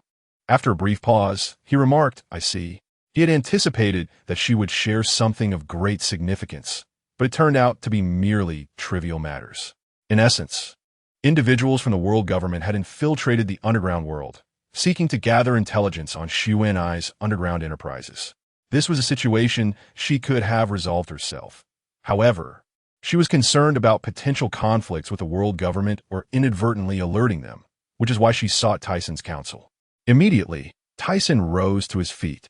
After a brief pause, he remarked, "I see." He had anticipated that she would share something of great significance, but it turned out to be merely trivial matters. In essence, individuals from the world government had infiltrated the underground world, seeking to gather intelligence on Xuanai's underground enterprises. This was a situation she could have resolved herself. However, she was concerned about potential conflicts with the world government or inadvertently alerting them, which is why she sought Tyson's counsel. Immediately, Tyson rose to his feet.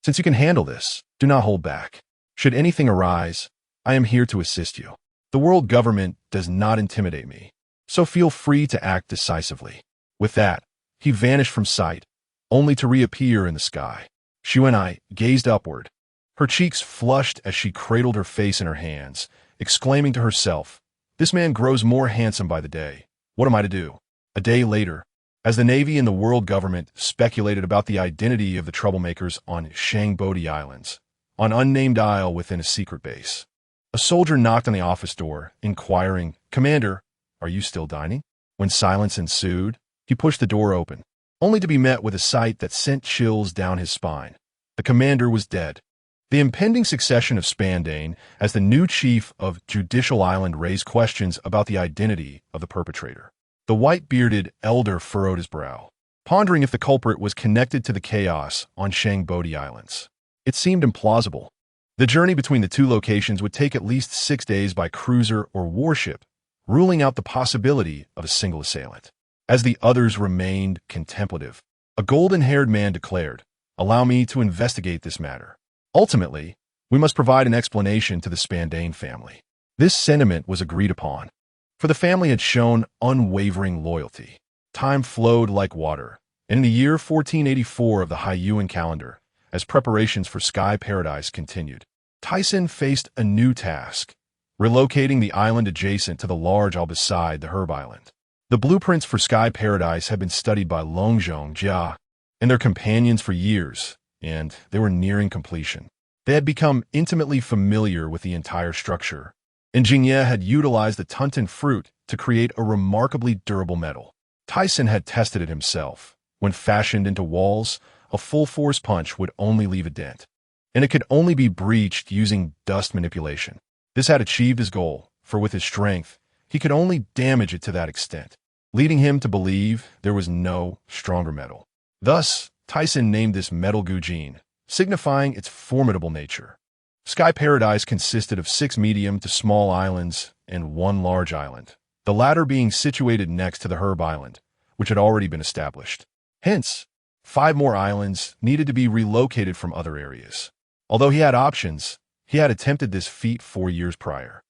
"Since you can handle this, do not hold back. Should anything arise, I am here to assist you. The world government does not intimidate me, so feel free to act decisively." With that, he vanished from sight, only to reappear in the sky. Xuanai gazed upward, her cheeks flushed as she cradled her face in her hands, exclaiming to herself, "This man grows more handsome by the day. What am I to do?" A day later, as the Navy and the world government speculated about the identity of the troublemakers on Shangbodi Islands, an unnamed isle within a secret base, a soldier knocked on the office door, inquiring, "Commander, are you still dining?" When silence ensued, he pushed the door open, only to be met with a sight that sent chills down his spine. The commander was dead. The impending succession of Spandane as the new chief of Judicial Island raised questions about the identity of the perpetrator. The white-bearded elder furrowed his brow, pondering if the culprit was connected to the chaos on Shangbodi Islands. It seemed implausible. The journey between the two locations would take at least 6 days by cruiser or warship, ruling out the possibility of a single assailant. As the others remained contemplative, a golden-haired man declared, "Allow me to investigate this matter. Ultimately, we must provide an explanation to the Spandane family." This sentiment was agreed upon, for the family had shown unwavering loyalty. Time flowed like water, and in the year 1484 of the Hyuan calendar, as preparations for Sky Paradise continued, Tyson faced a new task, relocating the island adjacent to the large isle beside the Herb Island. The blueprints for Sky Paradise had been studied by Longzhong Jia and their companions for years, and they were nearing completion. They had become intimately familiar with the entire structure, and Jingye had utilized the Tuntan fruit to create a remarkably durable metal. Tyson had tested it himself. When fashioned into walls, a full-force punch would only leave a dent, and it could only be breached using dust manipulation. This had achieved his goal, for with his strength, he could only damage it to that extent, leading him to believe there was no stronger metal. Thus, Tyson named this metal Gujin, signifying its formidable nature. Sky Paradise consisted of 6 medium to small islands and 1 large island, the latter being situated next to the Herb Island, which had already been established. Hence, 5 more islands needed to be relocated from other areas. Although he had options, he had attempted this feat 4 years prior,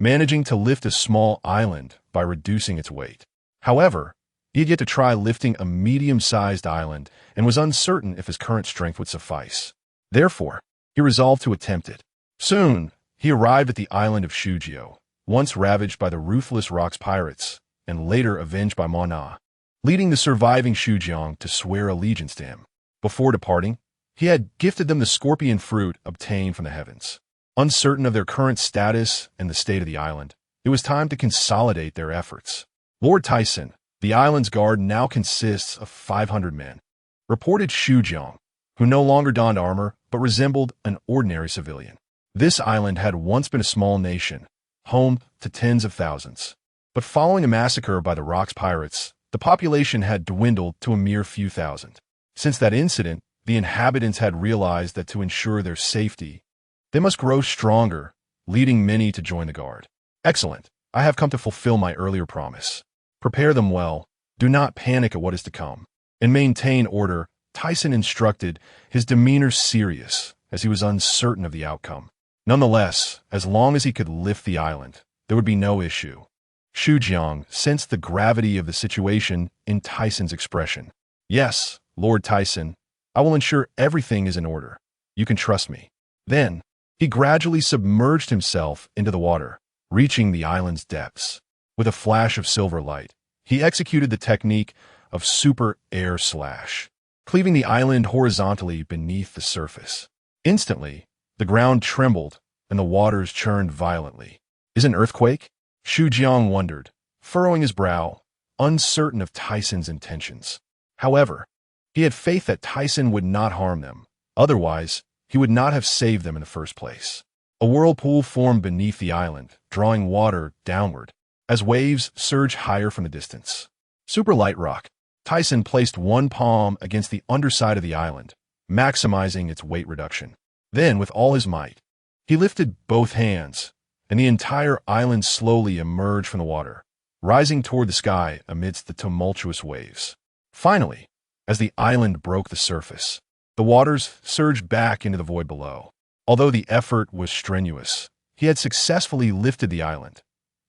managing to lift a small island by reducing its weight. However, he had yet to try lifting a medium-sized island and was uncertain if his current strength would suffice. Therefore, he resolved to attempt it. Soon, he arrived at the island of Shujio, once ravaged by the ruthless Rocks pirates, and later avenged by Mana, leading the surviving Shujiang to swear allegiance to him. Before departing, he had gifted them the scorpion fruit obtained from the heavens. Uncertain of their current status and the state of the island, it was time to consolidate their efforts. Lord Tyson, the island's guard, now consists of 500 men, reported Shujiang, who no longer donned armor but resembled an ordinary civilian. This island had once been a small nation, home to tens of thousands. But following a massacre by the Rocks pirates, the population had dwindled to a mere few thousand. Since that incident, the inhabitants had realized that to ensure their safety, they must grow stronger, leading many to join the guard. Excellent. I have come to fulfill my earlier promise. Prepare them well, do not panic at what is to come, and maintain order. Tyson instructed, his demeanor serious, as he was uncertain of the outcome. Nonetheless, as long as he could lift the island, there would be no issue. Shujiang sensed the gravity of the situation in Tyson's expression. "Yes, Lord Tyson, I will ensure everything is in order. You can trust me." Then, he gradually submerged himself into the water, reaching the island's depths. With a flash of silver light, he executed the technique of super air slash. cleaving the island horizontally beneath the surface. Instantly, the ground trembled and the waters churned violently. Is it an earthquake? Xu Jiang wondered, furrowing his brow, uncertain of Tyson's intentions. However, he had faith that Tyson would not harm them. Otherwise, he would not have saved them in the first place. A whirlpool formed beneath the island, drawing water downward, as waves surged higher from the distance. Super light rock. Tyson placed one palm against the underside of the island, maximizing its weight reduction. Then, with all his might, he lifted both hands, and the entire island slowly emerged from the water, rising toward the sky amidst the tumultuous waves. Finally, as the island broke the surface, the waters surged back into the void below. Although the effort was strenuous, he had successfully lifted the island.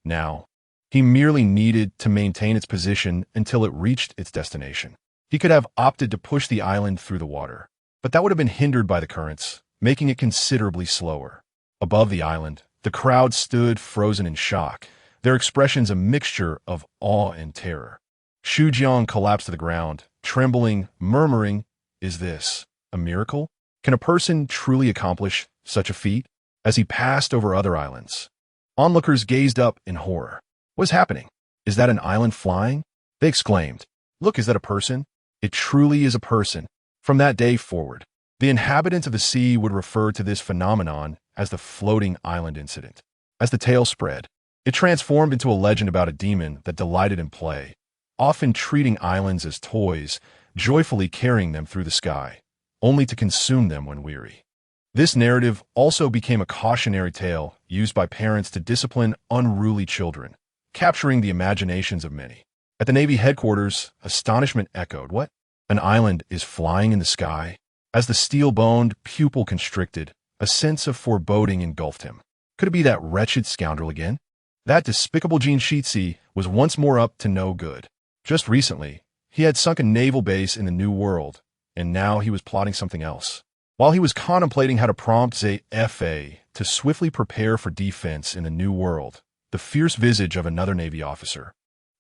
Now, he merely needed to maintain its position until it reached its destination. He could have opted to push the island through the water, but that would have been hindered by the currents, making it considerably slower. Above the island, the crowd stood frozen in shock, their expressions a mixture of awe and terror. Xu Jiang collapsed to the ground, trembling, murmuring, "Is this a miracle? Can a person truly accomplish such a feat?" As he passed over other islands, onlookers gazed up in horror. "What is happening? Is that an island flying?" They exclaimed. "Look, is that a person?" It truly is a person. From that day forward, the inhabitants of the sea would refer to this phenomenon as the floating island incident. As the tale spread, it transformed into a legend about a demon that delighted in play, often treating islands as toys, joyfully carrying them through the sky, only to consume them when weary. This narrative also became a cautionary tale used by parents to discipline unruly children, capturing the imaginations of many. At the Navy headquarters, astonishment echoed. "What? An island is flying in the sky?" As the steel-boned pupil constricted, a sense of foreboding engulfed him. Could it be that wretched scoundrel again? That despicable Gene Sheetsy was once more up to no good. Just recently, he had sunk a naval base in the New World, and now he was plotting something else. While he was contemplating how to prompt ZFA to swiftly prepare for defense in the New World, the fierce visage of another Navy officer,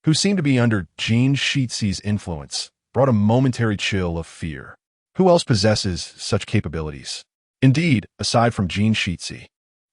who seemed to be under Gene Sheetsy's influence, brought a momentary chill of fear. Who else possesses such capabilities? Indeed, aside from Gene Sheetsy,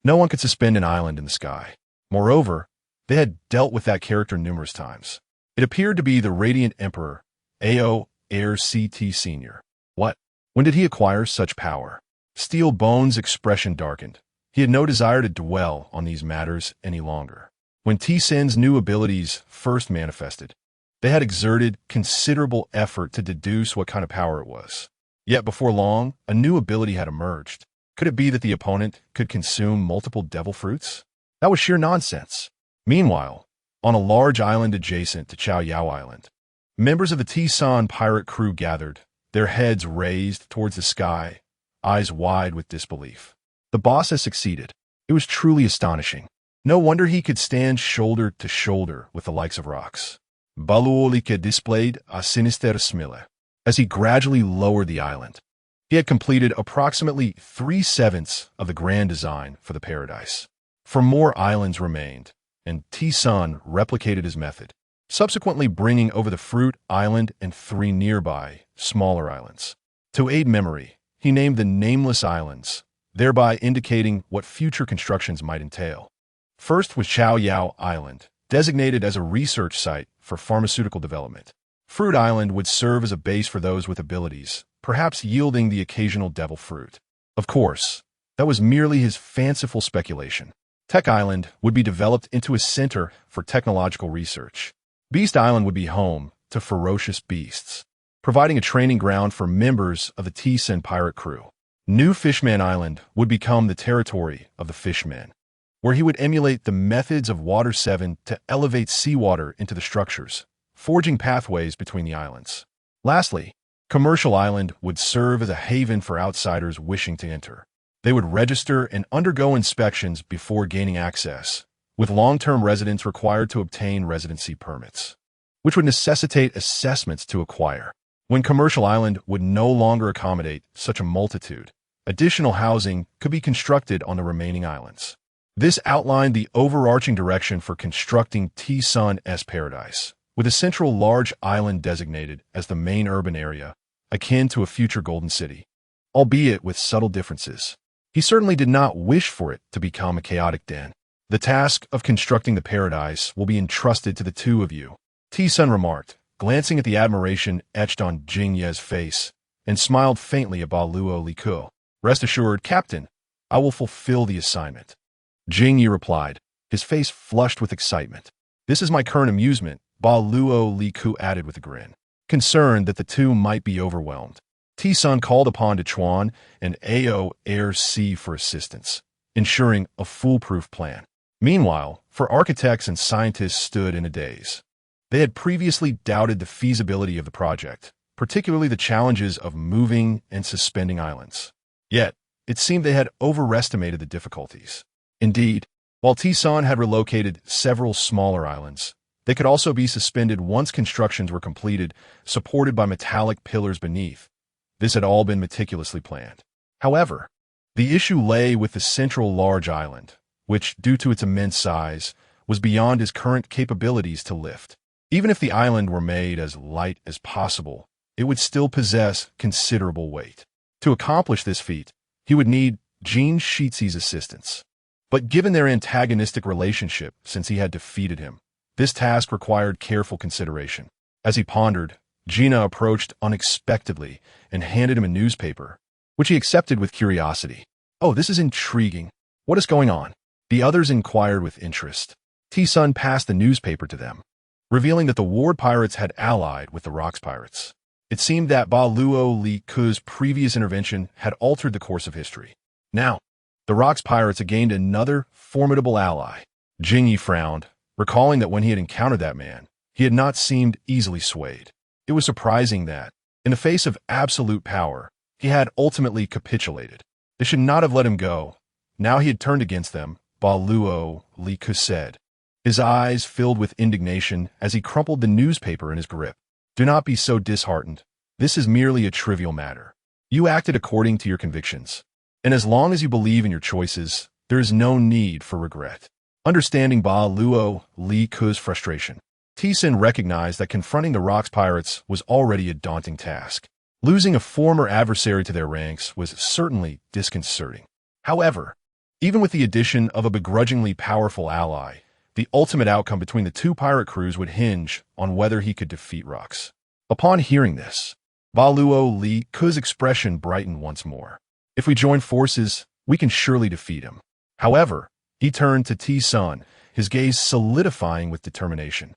no one could suspend an island in the sky. Moreover, they had dealt with that character numerous times. It appeared to be the Radiant Emperor, AO Air CT Sr. What? When did he acquire such power? Steel Bones' expression darkened. He had no desire to dwell on these matters any longer. When T-Sen's new abilities first manifested, they had exerted considerable effort to deduce what kind of power it was. Yet before long, a new ability had emerged. Could it be that the opponent could consume multiple devil fruits? That was sheer nonsense. Meanwhile, on a large island adjacent to Chao Yao Island, members of the T-San pirate crew gathered, their heads raised towards the sky, eyes wide with disbelief. The boss has succeeded. It was truly astonishing. No wonder he could stand shoulder to shoulder with the likes of rocks. Baluolike displayed a sinister smile. As he gradually lowered the island, he had completed approximately 3/7 of the grand design for the paradise. For more islands remained, and T-San replicated his method, subsequently bringing over the Fruit Island and 3 nearby, smaller islands. To aid memory, he named the Nameless Islands, thereby indicating what future constructions might entail. First was Chao Yao Island, designated as a research site for pharmaceutical development. Fruit Island would serve as a base for those with abilities, perhaps yielding the occasional devil fruit. Of course, that was merely his fanciful speculation. Tech Island would be developed into a center for technological research. Beast Island would be home to ferocious beasts, providing a training ground for members of the T-Sen pirate crew. New Fishman Island would become the territory of the Fishmen, where he would emulate the methods of Water 7 to elevate seawater into the structures, forging pathways between the islands. Lastly, Commercial Island would serve as a haven for outsiders wishing to enter. They would register and undergo inspections before gaining access, with long-term residents required to obtain residency permits, which would necessitate assessments to acquire. When Commercial Island would no longer accommodate such a multitude, additional housing could be constructed on the remaining islands. This outlined the overarching direction for constructing T-Sun's paradise, with a central large island designated as the main urban area, akin to a future golden city, albeit with subtle differences. He certainly did not wish for it to become a chaotic den. The task of constructing the paradise will be entrusted to the two of you, T-Sun remarked, glancing at the admiration etched on Jing Ye's face, and smiled faintly at Ba Luo Li Ku. Rest assured, Captain, I will fulfill the assignment. Jing Ye replied, his face flushed with excitement. This is my current amusement, Ba Luo Li Ku added with a grin, concerned that the two might be overwhelmed. T-Sun called upon Dechuan and Ao Air C for assistance, ensuring a foolproof plan. Meanwhile, for architects and scientists stood in a daze. They had previously doubted the feasibility of the project, particularly the challenges of moving and suspending islands. Yet, it seemed they had overestimated the difficulties. Indeed, while T-Sun had relocated several smaller islands, they could also be suspended once constructions were completed, supported by metallic pillars beneath. This had all been meticulously planned. However, the issue lay with the central large island, which, due to its immense size, was beyond his current capabilities to lift. Even if the island were made as light as possible, it would still possess considerable weight. To accomplish this feat, he would need Jin Shizi's assistance. But given their antagonistic relationship since he had defeated him, this task required careful consideration. As he pondered, Gina approached unexpectedly and handed him a newspaper, which he accepted with curiosity. Oh, this is intriguing. What is going on? The others inquired with interest. T-Sun passed the newspaper to them, revealing that the Ward pirates had allied with the Rocks pirates. It seemed that Ba Luo Li Ku's previous intervention had altered the course of history. Now, the Rocks pirates had gained another formidable ally. Jing Yi frowned, recalling that when he had encountered that man, he had not seemed easily swayed. It was surprising that, in the face of absolute power, he had ultimately capitulated. They should not have let him go. Now he had turned against them, Ba Luo Li Ku said, his eyes filled with indignation as he crumpled the newspaper in his grip. Do not be so disheartened. This is merely a trivial matter. You acted according to your convictions, and as long as you believe in your choices, there is no need for regret. Understanding Ba Luo Li Ku's frustration, T-Sun recognized that confronting the Rocks pirates was already a daunting task. Losing a former adversary to their ranks was certainly disconcerting. However, even with the addition of a begrudgingly powerful ally, the ultimate outcome between the two pirate crews would hinge on whether he could defeat Rocks. Upon hearing this, Ba Luo Li Ku's expression brightened once more. If we join forces, we can surely defeat him. However, he turned to T-Sun, his gaze solidifying with determination.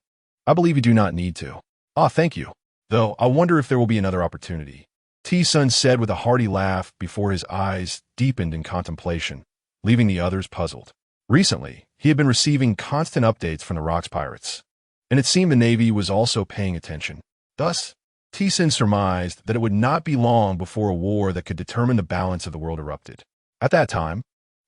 I believe you do not need to. Ah, thank you. Though, I wonder if there will be another opportunity. T-Sun said with a hearty laugh before his eyes deepened in contemplation, leaving the others puzzled. Recently, he had been receiving constant updates from the Rocks pirates, and it seemed the Navy was also paying attention. Thus, T-Sun surmised that it would not be long before a war that could determine the balance of the world erupted. At that time,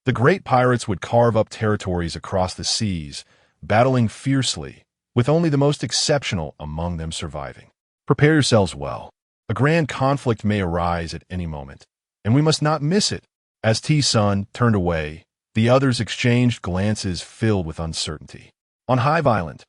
the great pirates would carve up territories across the seas, battling fiercely, with only the most exceptional among them surviving. Prepare yourselves well. A grand conflict may arise at any moment, and we must not miss it. As T-Sun turned away, the others exchanged glances filled with uncertainty. On Hive Island,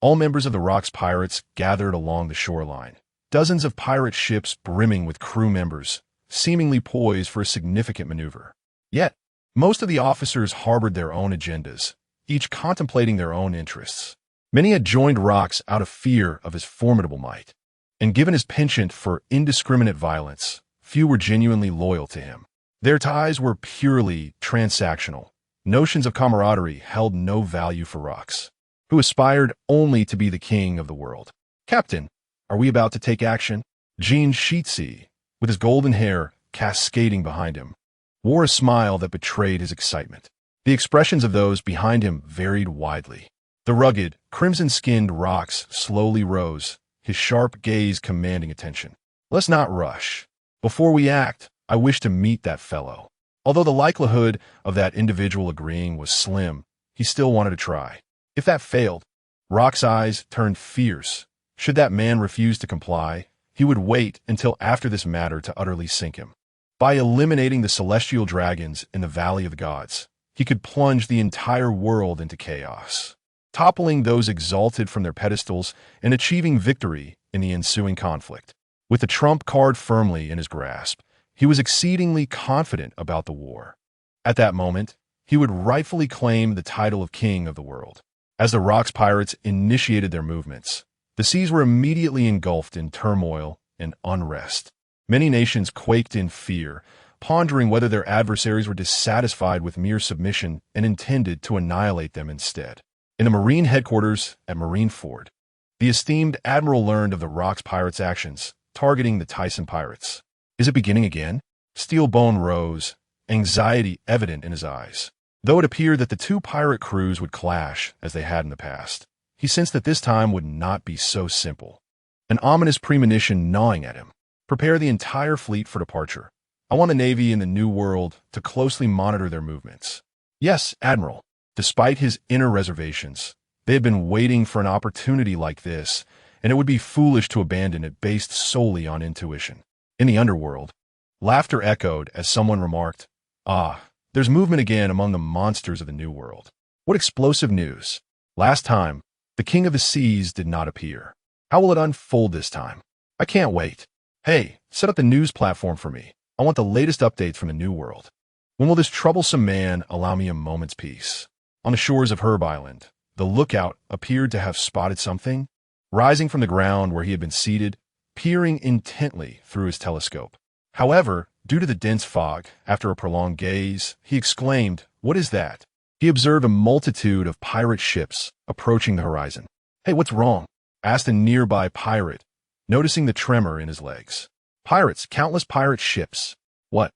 all members of the Rocks pirates gathered along the shoreline, dozens of pirate ships brimming with crew members, seemingly poised for a significant maneuver. Yet, most of the officers harbored their own agendas, each contemplating their own interests. Many had joined Rocks out of fear of his formidable might, and given his penchant for indiscriminate violence, few were genuinely loyal to him. Their ties were purely transactional. Notions of camaraderie held no value for Rocks, who aspired only to be the king of the world. Captain, are we about to take action? Jin Shizi, with his golden hair cascading behind him, wore a smile that betrayed his excitement. The expressions of those behind him varied widely. The rugged, crimson-skinned Rocks slowly rose, his sharp gaze commanding attention. Let's not rush. Before we act, I wish to meet that fellow. Although the likelihood of that individual agreeing was slim, he still wanted to try. If that failed, Rock's eyes turned fierce. Should that man refuse to comply, he would wait until after this matter to utterly sink him. By eliminating the celestial dragons in the Valley of the Gods, he could plunge the entire world into chaos, toppling those exalted from their pedestals and achieving victory in the ensuing conflict. With the trump card firmly in his grasp, he was exceedingly confident about the war. At that moment, he would rightfully claim the title of king of the world. As the Rocks pirates initiated their movements, the seas were immediately engulfed in turmoil and unrest. Many nations quaked in fear, pondering whether their adversaries were dissatisfied with mere submission and intended to annihilate them instead. In the Marine headquarters at Marineford, the esteemed admiral learned of the Rocks pirates' actions, targeting the Tyson pirates. Is it beginning again? Steelbone rose, anxiety evident in his eyes. Though it appeared that the two pirate crews would clash as they had in the past, he sensed that this time would not be so simple. An ominous premonition gnawing at him. Prepare the entire fleet for departure. I want the Navy in the New World to closely monitor their movements. Yes, Admiral. Despite his inner reservations, they had been waiting for an opportunity like this, and it would be foolish to abandon it based solely on intuition. In the underworld, laughter echoed as someone remarked, "Ah, there's movement again among the monsters of the New World. What explosive news. Last time, the King of the Seas did not appear. How will it unfold this time? I can't wait. Hey, set up the news platform for me. I want the latest updates from the New World. When will this troublesome man allow me a moment's peace?" On the shores of Herb Island, the lookout appeared to have spotted something, rising from the ground where he had been seated, peering intently through his telescope. However, due to the dense fog, after a prolonged gaze, he exclaimed, "What is that?" He observed a multitude of pirate ships approaching the horizon. "Hey, what's wrong?" asked a nearby pirate, noticing the tremor in his legs. "Pirates, countless pirate ships." "What?"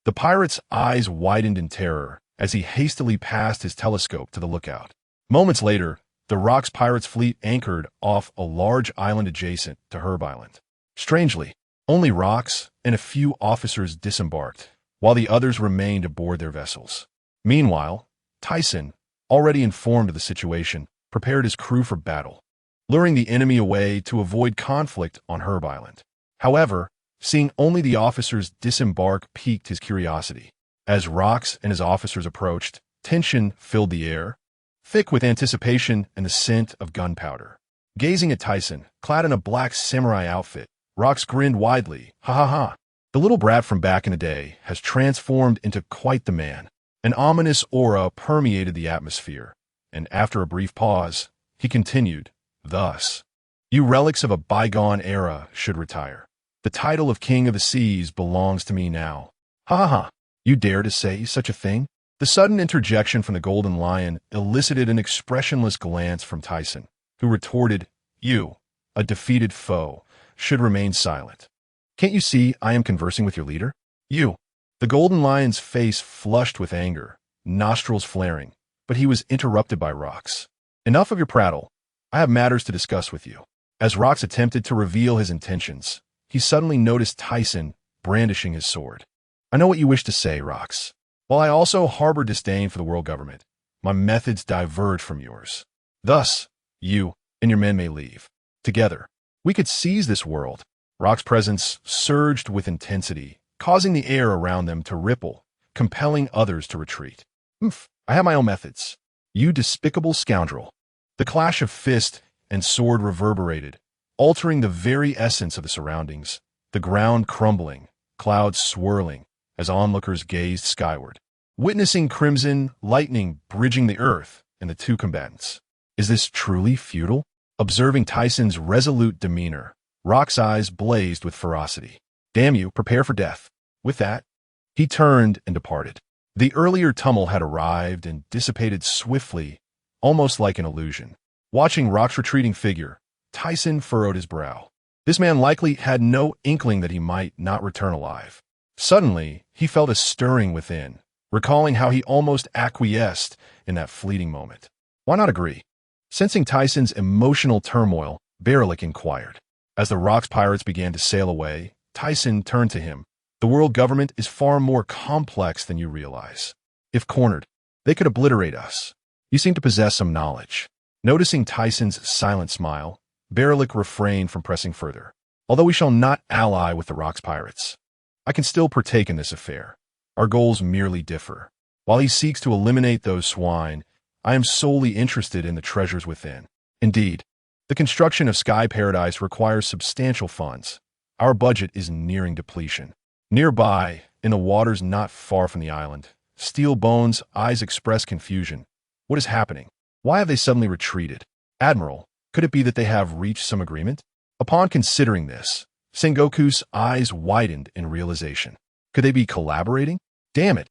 The pirate's eyes widened in terror as he hastily passed his telescope to the lookout. Moments later, the Rocks pirates' fleet anchored off a large island adjacent to Herb Island. Strangely, only Rocks and a few officers disembarked, while the others remained aboard their vessels. Meanwhile, Tyson, already informed of the situation, prepared his crew for battle, luring the enemy away to avoid conflict on Herb Island. However, seeing only the officers disembark piqued his curiosity. As Rocks and his officers approached, tension filled the air, thick with anticipation and the scent of gunpowder. Gazing at Tyson, clad in a black samurai outfit, Rocks grinned widely. "Ha ha ha. The little brat from back in the day has transformed into quite the man." An ominous aura permeated the atmosphere, and after a brief pause, he continued, "Thus, you relics of a bygone era should retire. The title of King of the Seas belongs to me now." "Ha ha ha. You dare to say such a thing?" The sudden interjection from the Golden Lion elicited an expressionless glance from Tyson, who retorted, "You, a defeated foe, should remain silent. Can't you see I am conversing with your leader? You." The Golden Lion's face flushed with anger, nostrils flaring, but he was interrupted by Rocks. "Enough of your prattle. I have matters to discuss with you." As Rocks attempted to reveal his intentions, he suddenly noticed Tyson brandishing his sword. "I know what you wish to say, Rocks. While I also harbor disdain for the world government, my methods diverge from yours. Thus, you and your men may leave. Together, we could seize this world." Rock's presence surged with intensity, causing the air around them to ripple, compelling others to retreat. "I have my own methods. You despicable scoundrel." The clash of fist and sword reverberated, altering the very essence of the surroundings, the ground crumbling, clouds swirling, as onlookers gazed skyward, witnessing crimson lightning bridging the earth and the two combatants. Is this truly futile? Observing Tyson's resolute demeanor, Rock's eyes blazed with ferocity. "Damn you, prepare for death." With that, he turned and departed. The earlier tumult had arrived and dissipated swiftly, almost like an illusion. Watching Rock's retreating figure, Tyson furrowed his brow. This man likely had no inkling that he might not return alive. Suddenly, he felt a stirring within, recalling how he almost acquiesced in that fleeting moment. Why not agree? Sensing Tyson's emotional turmoil, Berlik inquired. As the Rocks pirates began to sail away, Tyson turned to him. "The world government is far more complex than you realize. If cornered, they could obliterate us. You seem to possess some knowledge." Noticing Tyson's silent smile, Berlik refrained from pressing further. "Although we shall not ally with the Rocks pirates, I can still partake in this affair. Our goals merely differ. While he seeks to eliminate those swine, I am solely interested in the treasures within. Indeed, the construction of Sky Paradise requires substantial funds. Our budget is nearing depletion. Nearby, in the waters not far from the island, Steel Bones' eyes express confusion. What is happening? Why have they suddenly retreated? Admiral, could it be that they have reached some agreement? Upon considering this, Sengoku's eyes widened in realization. Could they be collaborating? Damn it!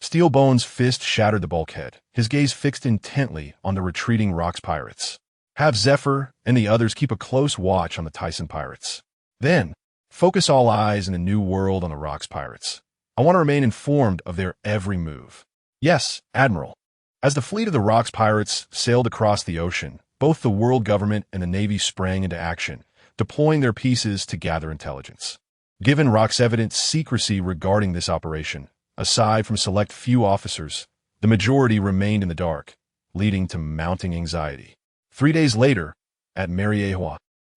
Steel Bones' fist shattered the bulkhead, his gaze fixed intently on the retreating Rocks pirates. Have Zephyr and the others keep a close watch on the Tyson pirates. Then, focus all eyes in the new world on the Rocks pirates. I want to remain informed of their every move. Yes, Admiral. As the fleet of the Rocks pirates sailed across the ocean, both the world government and the Navy sprang into action, deploying their pieces to gather intelligence. Given Rock's evident secrecy regarding this operation, aside from select few officers, the majority remained in the dark, leading to mounting anxiety. 3 days later, at Mariehua,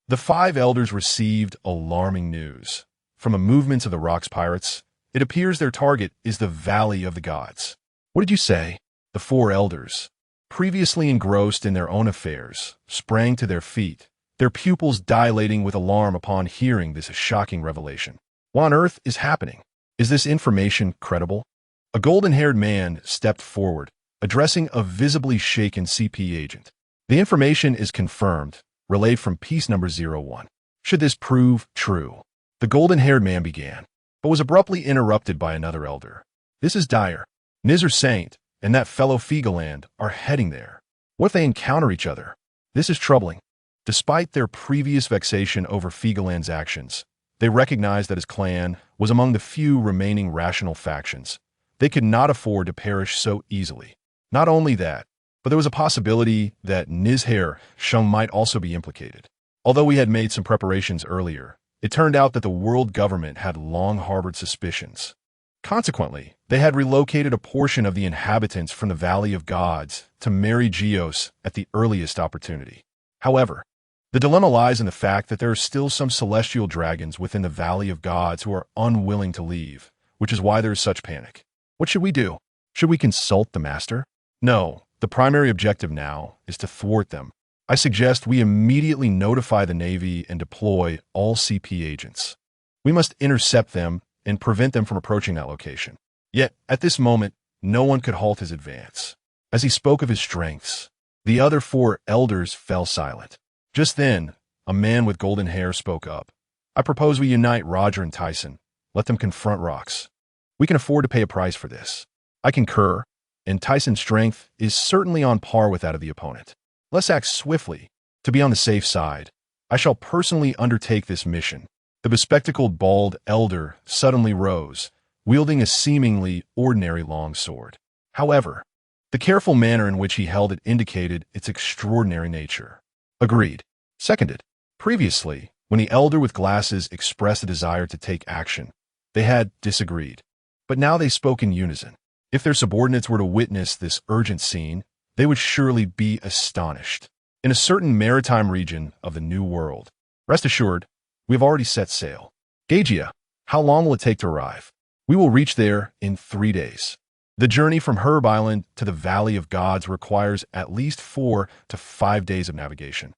the 5 elders received alarming news. From the movements of the Rocks pirates, it appears their target is the Valley of the Gods. What did you say? The 4 elders, previously engrossed in their own affairs, sprang to their feet, their pupils dilating with alarm upon hearing this shocking revelation. What on earth is happening? Is this information credible? A golden-haired man stepped forward, addressing a visibly shaken CP agent. The information is confirmed, relayed from piece number 01. Should this prove true? The golden-haired man began, but was abruptly interrupted by another elder. This is dire. Nizar Saint and that fellow Figaland are heading there. What if they encounter each other? This is troubling. Despite their previous vexation over Figaland's actions, they recognized that his clan was among the few remaining rational factions. They could not afford to perish so easily. Not only that, but there was a possibility that Nizar Shung might also be implicated. Although we had made some preparations earlier, it turned out that the world government had long harbored suspicions. Consequently, they had relocated a portion of the inhabitants from the Valley of Gods to Mary Geos at the earliest opportunity. However, the dilemma lies in the fact that there are still some celestial dragons within the Valley of Gods who are unwilling to leave, which is why there is such panic. What should we do? Should we consult the Master? No, the primary objective now is to thwart them. I suggest we immediately notify the Navy and deploy all CP agents. We must intercept them and prevent them from approaching that location. Yet, at this moment, no one could halt his advance. As he spoke of his strengths, the other 4 elders fell silent. Just then, a man with golden hair spoke up. I propose we unite Roger and Tyson. Let them confront Rocks. We can afford to pay a price for this. I concur, and Tyson's strength is certainly on par with that of the opponent. Let's act swiftly. To be on the safe side, I shall personally undertake this mission. The bespectacled bald elder suddenly rose, wielding a seemingly ordinary long sword. However, the careful manner in which he held it indicated its extraordinary nature. Agreed. Seconded. Previously, when the elder with glasses expressed a desire to take action, they had disagreed. But now they spoke in unison. If their subordinates were to witness this urgent scene, they would surely be astonished. In a certain maritime region of the New World, rest assured, we have already set sail. Gagia, how long will it take to arrive? We will reach there in 3 days. The journey from Herb Island to the Valley of Gods requires at least 4 to 5 days of navigation.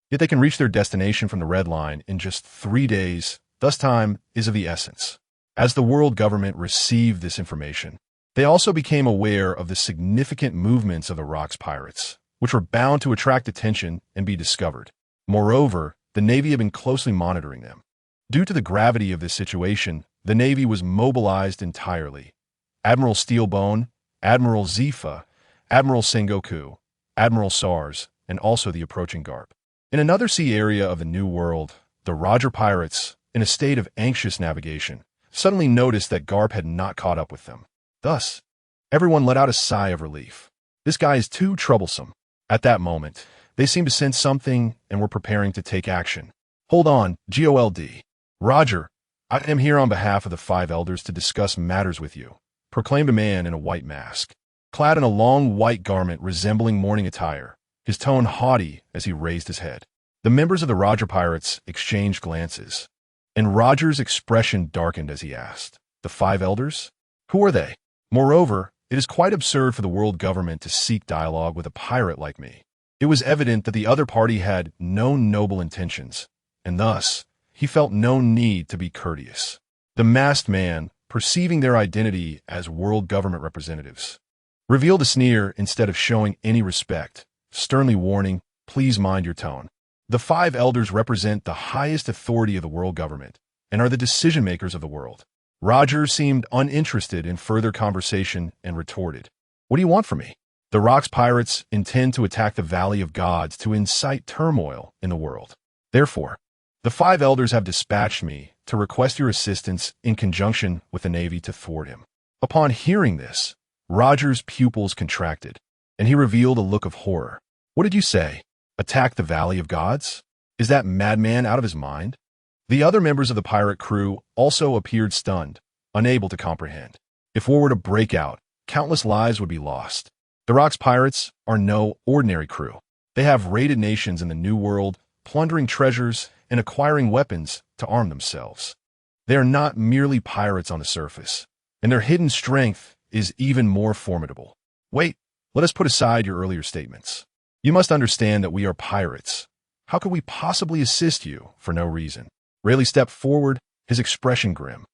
Yet they can reach their destination from the Red Line in just 3 days, thus time is of the essence. As the world government received this information, they also became aware of the significant movements of the Rocks pirates, which were bound to attract attention and be discovered. Moreover, the Navy had been closely monitoring them. Due to the gravity of this situation, the Navy was mobilized entirely. Admiral Steelbone, Admiral Zifa, Admiral Sengoku, Admiral SARS, and also the approaching Garp. In another sea area of the New World, the Roger pirates, in a state of anxious navigation, suddenly noticed that Garp had not caught up with them. Thus, everyone let out a sigh of relief. This guy is too troublesome. At that moment, they seemed to sense something and were preparing to take action. Hold on, GOLD. Roger, I am here on behalf of the 5 elders to discuss matters with you, proclaimed a man in a white mask. Clad in a long white garment resembling morning attire, his tone haughty as he raised his head. The members of the Roger pirates exchanged glances, and Roger's expression darkened as he asked, "The 5 elders? Who are they? Moreover, it is quite absurd for the world government to seek dialogue with a pirate like me." It was evident that the other party had no noble intentions, and thus, he felt no need to be courteous. The masked man, perceiving their identity as world government representatives, revealed a sneer instead of showing any respect, sternly warning, "Please mind your tone." The five elders represent the highest authority of the world government and are the decision-makers of the world. Roger seemed uninterested in further conversation and retorted, "What do you want from me?" The Rocks pirates intend to attack the Valley of Gods to incite turmoil in the world. Therefore, the five elders have dispatched me to request your assistance in conjunction with the Navy to thwart him. Upon hearing this, Roger's pupils contracted, and he revealed a look of horror. "What did you say? Attack the Valley of Gods? Is that madman out of his mind?" The other members of the pirate crew also appeared stunned, unable to comprehend. If war were to break out, countless lives would be lost. The Rocks pirates are no ordinary crew. They have raided nations in the New World, plundering treasures and acquiring weapons to arm themselves. They are not merely pirates on the surface, and their hidden strength is even more formidable. Wait, let us put aside your earlier statements. You must understand that we are pirates. How could we possibly assist you for no reason? Rayleigh stepped forward, his expression grim.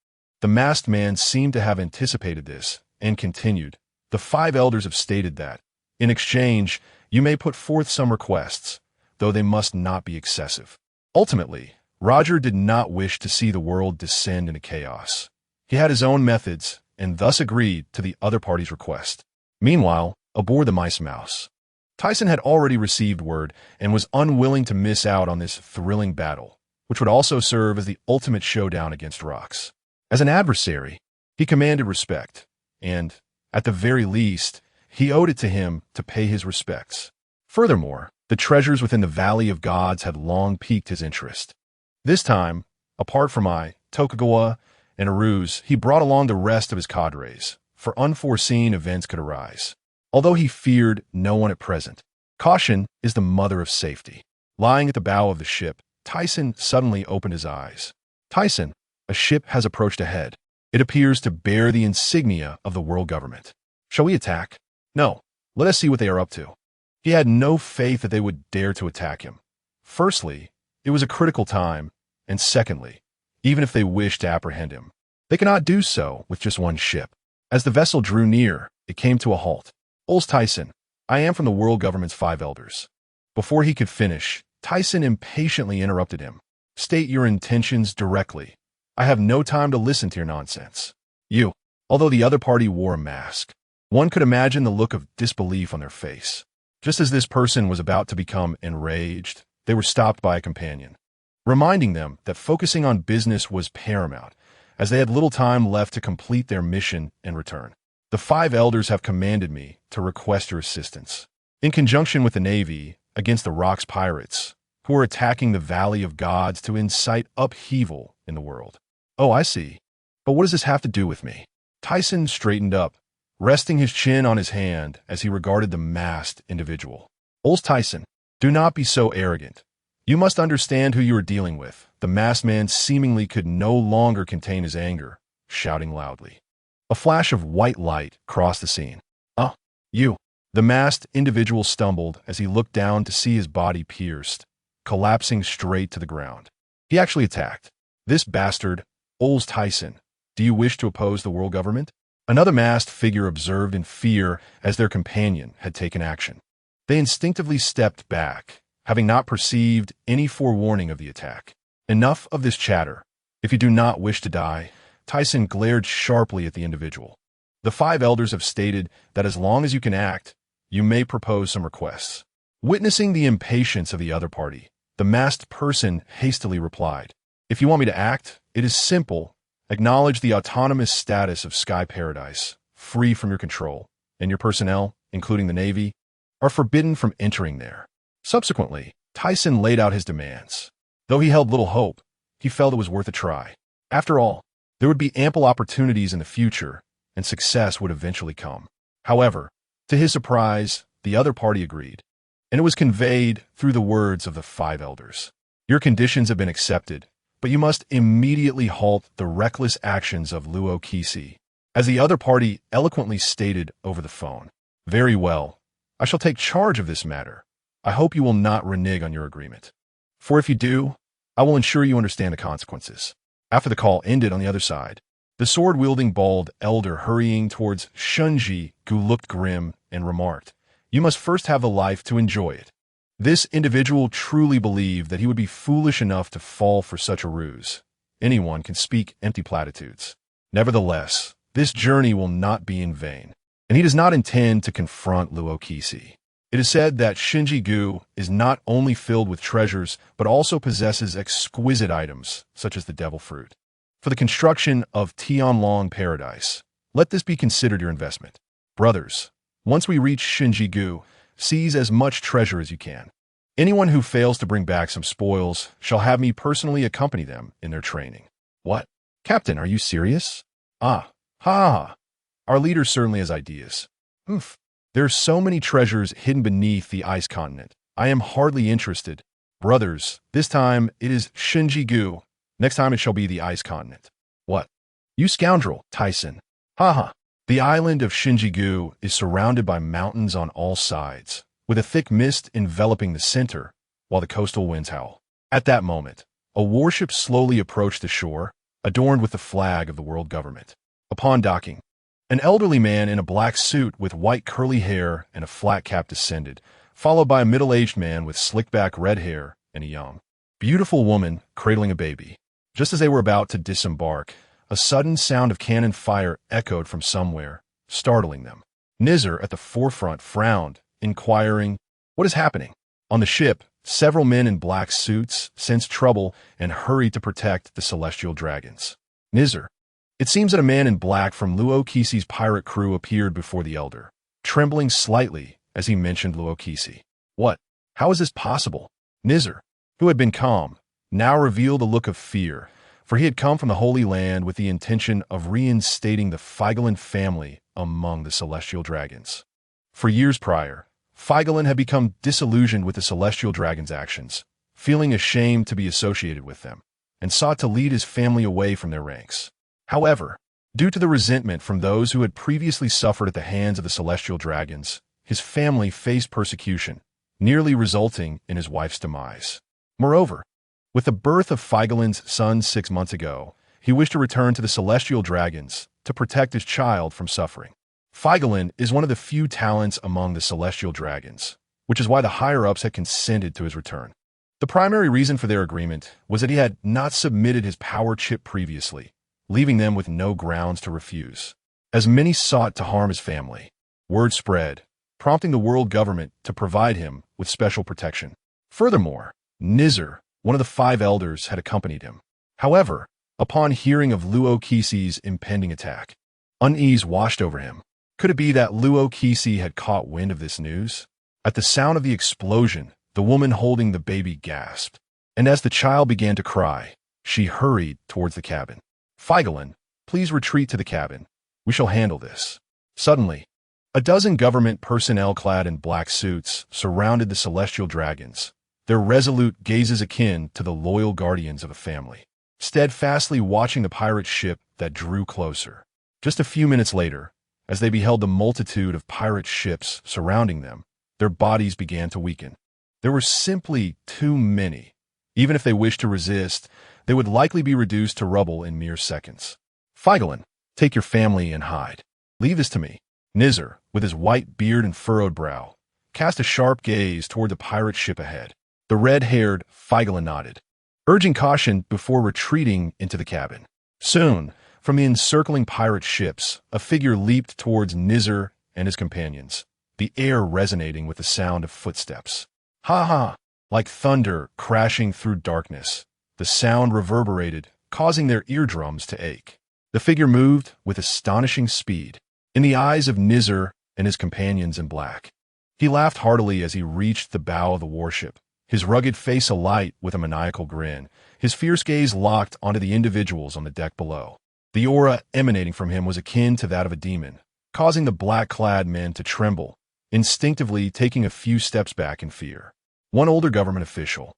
The masked man seemed to have anticipated this and continued. The five elders have stated that, in exchange, you may put forth some requests, though they must not be excessive. Ultimately, Roger did not wish to see the world descend into chaos. He had his own methods and thus agreed to the other party's request. Meanwhile, aboard the Mice Mouse, Tyson had already received word and was unwilling to miss out on this thrilling battle, which would also serve as the ultimate showdown against Rocks. As an adversary, he commanded respect, and, at the very least, he owed it to him to pay his respects. Furthermore, the treasures within the Valley of Gods had long piqued his interest. This time, apart from Tokugawa, and Aruz, he brought along the rest of his cadres, for unforeseen events could arise. Although he feared no one at present, caution is the mother of safety. Lying at the bow of the ship, Tyson suddenly opened his eyes. "Tyson, a ship has approached ahead. It appears to bear the insignia of the world government. Shall we attack?" "No, let us see what they are up to." He had no faith that they would dare to attack him. Firstly, it was a critical time, and secondly, even if they wished to apprehend him, they cannot do so with just one ship. As the vessel drew near, it came to a halt. "Old Tyson, I am from the world government's five elders." Before he could finish, Tyson impatiently interrupted him. "State your intentions directly. I have no time to listen to your nonsense." "You." Although the other party wore a mask, one could imagine the look of disbelief on their face. Just as this person was about to become enraged, they were stopped by a companion, reminding them that focusing on business was paramount, as they had little time left to complete their mission and return. "The five elders have commanded me to request your assistance, in conjunction with the Navy, against the Rocks pirates, who are attacking the Valley of Gods to incite upheaval in the world." "Oh, I see. But what does this have to do with me?" Tyson straightened up, resting his chin on his hand as he regarded the masked individual. "Old Tyson, do not be so arrogant. You must understand who you are dealing with." The masked man seemingly could no longer contain his anger, shouting loudly. A flash of white light crossed the scene. You." The masked individual stumbled as he looked down to see his body pierced, collapsing straight to the ground. He actually attacked. "This bastard, Old Tyson, do you wish to oppose the world government?" Another masked figure observed in fear as their companion had taken action. They instinctively stepped back, having not perceived any forewarning of the attack. "Enough of this chatter. If you do not wish to die," Tyson glared sharply at the individual. "The five elders have stated that as long as you can act, you may propose some requests." Witnessing the impatience of the other party, the masked person hastily replied, "If you want me to act, it is simple. Acknowledge the autonomous status of Sky Paradise, free from your control, and your personnel, including the Navy, are forbidden from entering there." Subsequently, Tyson laid out his demands. Though he held little hope, he felt it was worth a try. After all, there would be ample opportunities in the future, and success would eventually come. However, to his surprise, the other party agreed, and it was conveyed through the words of the five elders. "Your conditions have been accepted, but you must immediately halt the reckless actions of LegacySystem," as the other party eloquently stated over the phone. "Very well. I shall take charge of this matter. I hope you will not renege on your agreement. For if you do, I will ensure you understand the consequences. After the call ended on the other side, the sword-wielding bald elder hurrying towards Shunji Gu looked grim and remarked, "You must first have the life to enjoy it." This individual truly believed that he would be foolish enough to fall for such a ruse. Anyone can speak empty platitudes. Nevertheless, this journey will not be in vain, and he does not intend to confront Luokisi. It is said that Shinji-gu is not only filled with treasures, but also possesses exquisite items, such as the devil fruit. For the construction of Tianlong Paradise, let this be considered your investment. Brothers, once we reach Shinji-gu, seize as much treasure as you can. Anyone who fails to bring back some spoils shall have me personally accompany them in their training. What? Captain, are you serious? Ah, ha. Our leader certainly has ideas. Oof. There are so many treasures hidden beneath the ice continent. I am hardly interested. Brothers, this time it is Shinji-gu. Next time it shall be the ice continent. What? You scoundrel, Tyson. Ha. The island of Shinji-gu is surrounded by mountains on all sides, with a thick mist enveloping the center, while the coastal winds howl. At that moment, a warship slowly approached the shore, adorned with the flag of the world government. Upon docking, an elderly man in a black suit with white curly hair and a flat cap descended, followed by a middle-aged man with slick-back red hair and a young, beautiful woman cradling a baby. Just as they were about to disembark, a sudden sound of cannon fire echoed from somewhere, startling them. Nizar at the forefront frowned, inquiring, "What is happening?" On the ship, several men in black suits sensed trouble and hurried to protect the celestial dragons. Nizar. It seems that a man in black from Luokisi's pirate crew appeared before the elder, trembling slightly as he mentioned Luokisi. What? How is this possible? Nizar, who had been calm, now revealed a look of fear, for he had come from the Holy Land with the intention of reinstating the Feigelin family among the celestial dragons. For years prior, Feigelin had become disillusioned with the celestial dragons' actions, feeling ashamed to be associated with them, and sought to lead his family away from their ranks. However, due to the resentment from those who had previously suffered at the hands of the celestial dragons, his family faced persecution, nearly resulting in his wife's demise. Moreover, with the birth of Feigelin's son 6 months ago, he wished to return to the celestial dragons to protect his child from suffering. Feigelin is one of the few talents among the celestial dragons, which is why the higher-ups had consented to his return. The primary reason for their agreement was that he had not submitted his power chip previously, leaving them with no grounds to refuse. As many sought to harm his family, word spread, prompting the world government to provide him with special protection. Furthermore, Nizar, one of the 5 elders, had accompanied him. However, upon hearing of Luokisi's impending attack, unease washed over him. Could it be that Luokisi had caught wind of this news? At the sound of the explosion, the woman holding the baby gasped, and as the child began to cry, she hurried towards the cabin. Feigelin, please retreat to the cabin. We shall handle this. Suddenly, a dozen government personnel clad in black suits surrounded the celestial dragons, their resolute gazes akin to the loyal guardians of a family, steadfastly watching the pirate ship that drew closer. Just a few minutes later, as they beheld the multitude of pirate ships surrounding them, their bodies began to weaken. There were simply too many. Even if they wished to resist, they would likely be reduced to rubble in mere seconds. Feigelin, take your family and hide. Leave this to me. Nizar, with his white beard and furrowed brow, cast a sharp gaze toward the pirate ship ahead. The red-haired Feigelin nodded, urging caution before retreating into the cabin. Soon, from the encircling pirate ships, a figure leaped towards Nizar and his companions, the air resonating with the sound of footsteps. Ha! Like thunder crashing through darkness, the sound reverberated, causing their eardrums to ache. The figure moved with astonishing speed, in the eyes of Nizar and his companions in black. He laughed heartily as he reached the bow of the warship, his rugged face alight with a maniacal grin, his fierce gaze locked onto the individuals on the deck below. The aura emanating from him was akin to that of a demon, causing the black-clad men to tremble, instinctively taking a few steps back in fear. One older government official,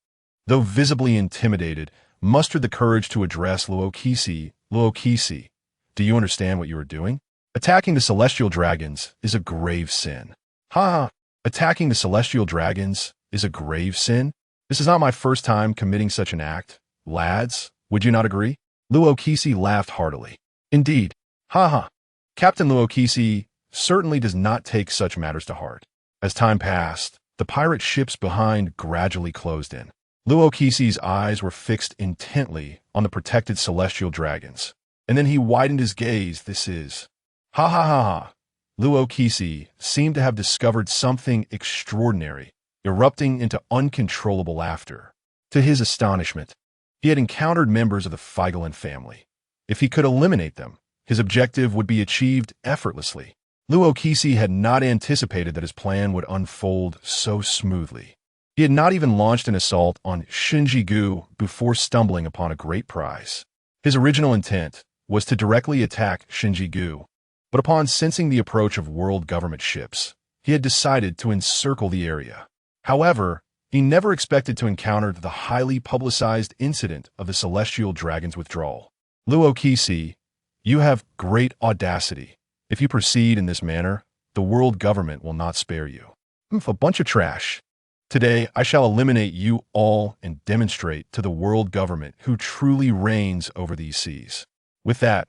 though visibly intimidated, mustered the courage to address Luokisi. Luokisi, do you understand what you are doing? Attacking the celestial dragons is a grave sin. Ha! Attacking the celestial dragons is a grave sin? This is not my first time committing such an act, Lads, would you not agree? Luokisi laughed heartily. Indeed. Ha. Captain Luokisi certainly does not take such matters to heart. As time passed, the pirate ships behind gradually closed in. Luokisi's eyes were fixed intently on the protected celestial dragons. And then he widened his gaze. This is... Ha. Luokisi seemed to have discovered something extraordinary, erupting into uncontrollable laughter. To his astonishment, he had encountered members of the Feigelin family. If he could eliminate them, his objective would be achieved effortlessly. Luokisi had not anticipated that his plan would unfold so smoothly. He had not even launched an assault on Shinji-gu before stumbling upon a great prize. His original intent was to directly attack Shinji-gu, but upon sensing the approach of world government ships, he had decided to encircle the area. However, he never expected to encounter the highly publicized incident of the Celestial Dragon's withdrawal. Luokisi, you have great audacity. If you proceed in this manner, the world government will not spare you. A bunch of trash. Today, I shall eliminate you all and demonstrate to the world government who truly reigns over these seas. With that,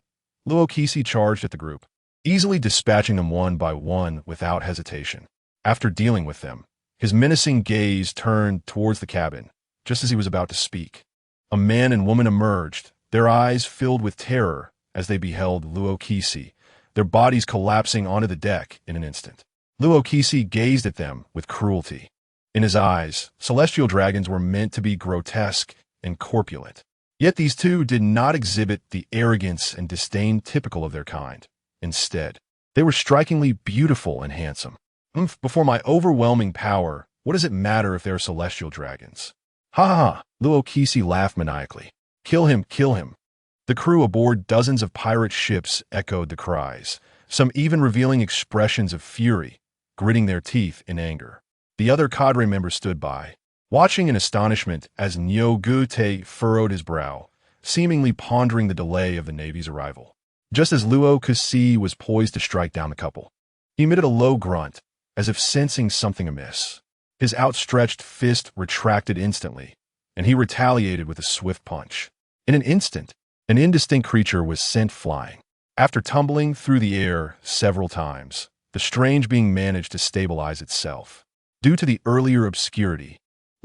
Luokisi charged at the group, easily dispatching them one by one without hesitation. After dealing with them, his menacing gaze turned towards the cabin, just as he was about to speak. A man and woman emerged, their eyes filled with terror as they beheld Luokisi, their bodies collapsing onto the deck in an instant. Luokisi gazed at them with cruelty. In his eyes, celestial dragons were meant to be grotesque and corpulent. Yet these two did not exhibit the arrogance and disdain typical of their kind. Instead, they were strikingly beautiful and handsome. Before my overwhelming power, what does it matter if they're celestial dragons? Ha! Luokisi laughed maniacally. Kill him! The crew aboard dozens of pirate ships echoed the cries, some even revealing expressions of fury, gritting their teeth in anger. The other cadre members stood by, watching in astonishment as Nyogute furrowed his brow, seemingly pondering the delay of the Navy's arrival. Just as Luokisi was poised to strike down the couple, he emitted a low grunt, as if sensing something amiss. His outstretched fist retracted instantly, and he retaliated with a swift punch. In an instant, an indistinct creature was sent flying. After tumbling through the air several times, the strange being managed to stabilize itself. Due to the earlier obscurity,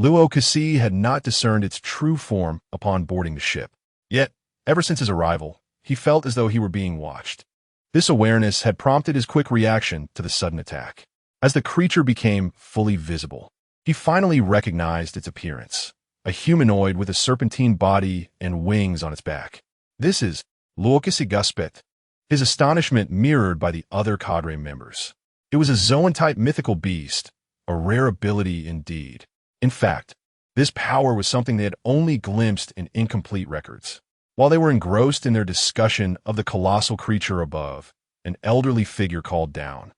Luokisi had not discerned its true form upon boarding the ship. Yet, ever since his arrival, he felt as though he were being watched. This awareness had prompted his quick reaction to the sudden attack. As the creature became fully visible, he finally recognized its appearance, a humanoid with a serpentine body and wings on its back. This is LegacySystem. His astonishment mirrored by the other cadre members. It was a Zoan-type mythical beast, a rare ability indeed. In fact, this power was something they had only glimpsed in incomplete records. While they were engrossed in their discussion of the colossal creature above, an elderly figure called down.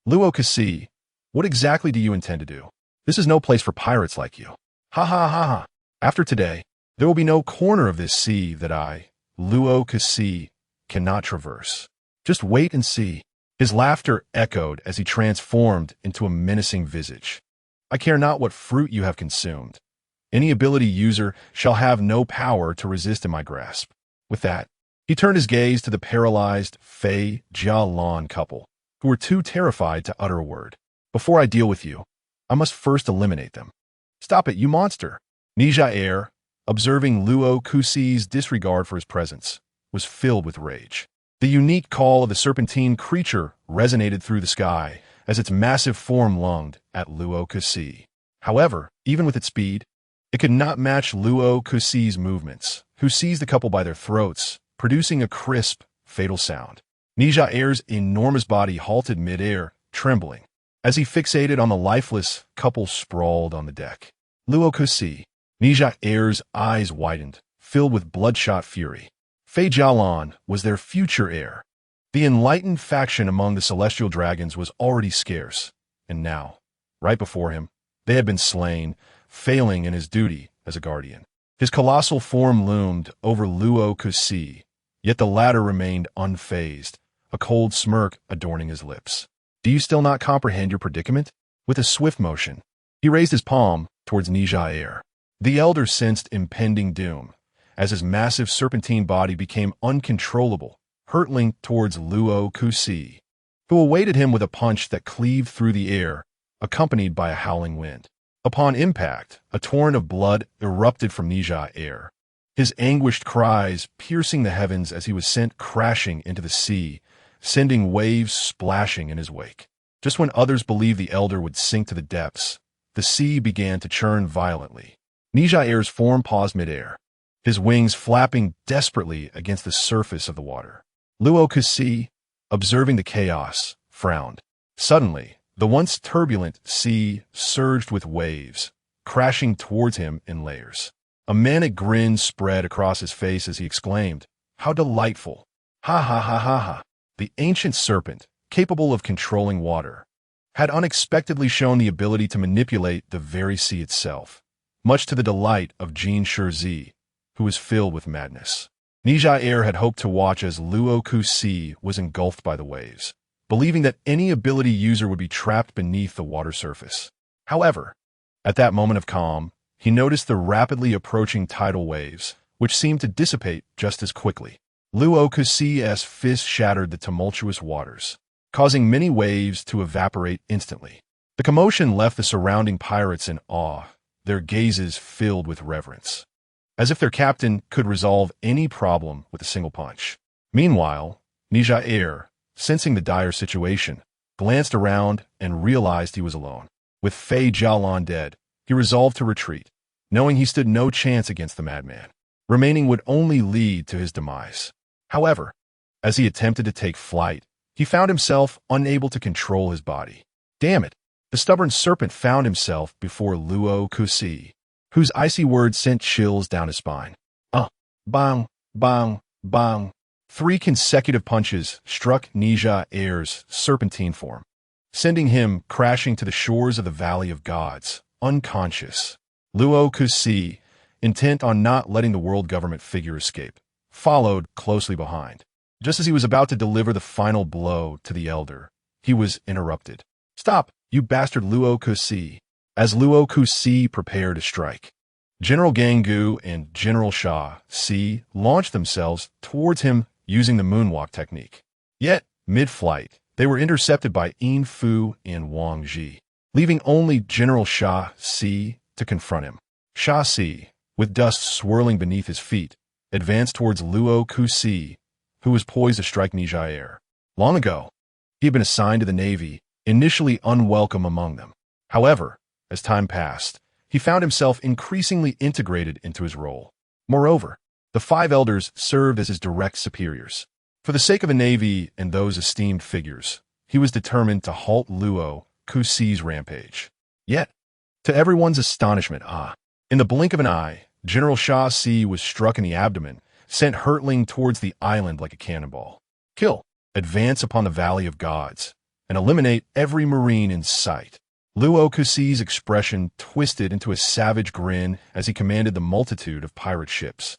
Luokisi, what exactly do you intend to do? This is no place for pirates like you. Ha. After today, there will be no corner of this sea that I, Luokisi, cannot traverse. Just wait and see. His laughter echoed as he transformed into a menacing visage. I care not what fruit you have consumed. Any ability user shall have no power to resist in my grasp. With that, he turned his gaze to the paralyzed Fei Jialan couple, who were too terrified to utter a word. Before I deal with you, I must first eliminate them. Stop it, you monster! Nija Air, observing Luokisi's disregard for his presence, was filled with rage. The unique call of the serpentine creature resonated through the sky as its massive form lunged at Luokisi. However, even with its speed, it could not match Luokisi's movements, who seized the couple by their throats, producing a crisp, fatal sound. Nija Air's enormous body halted mid-air, trembling, as he fixated on the lifeless couple sprawled on the deck. Luokisi, Nija Air's eyes widened, filled with bloodshot fury. Fei Jialan was their future heir. The enlightened faction among the celestial dragons was already scarce, and now, right before him, they had been slain, failing in his duty as a guardian. His colossal form loomed over Luokisi, yet the latter remained unfazed, a cold smirk adorning his lips. Do you still not comprehend your predicament? With a swift motion, he raised his palm towards Nija Air. The elder sensed impending doom, as his massive serpentine body became uncontrollable, hurtling towards Luo Kusi, who awaited him with a punch that cleaved through the air, accompanied by a howling wind. Upon impact, a torrent of blood erupted from Nija air, his anguished cries piercing the heavens as he was sent crashing into the sea, sending waves splashing in his wake. Just when others believed the elder would sink to the depths, the sea began to churn violently. Nija air's form paused midair, his wings flapping desperately against the surface of the water. Luo Kusi, observing the chaos, frowned. Suddenly, the once turbulent sea surged with waves, crashing towards him in layers. A manic grin spread across his face as he exclaimed, "How delightful! Ha ha ha ha ha!" The ancient serpent, capable of controlling water, had unexpectedly shown the ability to manipulate the very sea itself, much to the delight of Jin Shurzi, who was filled with madness. Nija Air had hoped to watch as Luo Kusi was engulfed by the waves, believing that any ability user would be trapped beneath the water surface. However, at that moment of calm, he noticed the rapidly approaching tidal waves, which seemed to dissipate just as quickly. Luo Kusi's fist shattered the tumultuous waters, causing many waves to evaporate instantly. The commotion left the surrounding pirates in awe, their gazes filled with reverence, as if their captain could resolve any problem with a single punch. Meanwhile, Nija Air, sensing the dire situation, glanced around and realized he was alone. With Fei Jialan dead, he resolved to retreat, knowing he stood no chance against the madman. Remaining would only lead to his demise. However, as he attempted to take flight, he found himself unable to control his body. Damn it! The stubborn serpent found himself before Luo Kusi, whose icy words sent chills down his spine. Bang, bang, bang. 3 consecutive punches struck Nija Air's serpentine form, sending him crashing to the shores of the Valley of Gods, unconscious. Luo Kusi, intent on not letting the world government figure escape, followed closely behind. Just as he was about to deliver the final blow to the elder, he was interrupted. "Stop, you bastard Luo Kusi!" As Luo Kusi prepared to strike, General Gangu and General Sha Si launched themselves towards him using the moonwalk technique. Yet, mid-flight, they were intercepted by Yin Fu and Wang Ji, leaving only General Sha Si to confront him. Sha Si, with dust swirling beneath his feet, advanced towards Luo Kusi, who was poised to strike Nija Air. Long ago, he had been assigned to the Navy, initially unwelcome among them. However, as time passed, he found himself increasingly integrated into his role. Moreover, the 5 elders served as his direct superiors. For the sake of the Navy and those esteemed figures, he was determined to halt Luo Kusi's rampage. Yet, to everyone's astonishment, in the blink of an eye, General Sha Si was struck in the abdomen, sent hurtling towards the island like a cannonball. Kill, advance upon the Valley of Gods, and eliminate every marine in sight. Luo Kusi's expression twisted into a savage grin as he commanded the multitude of pirate ships.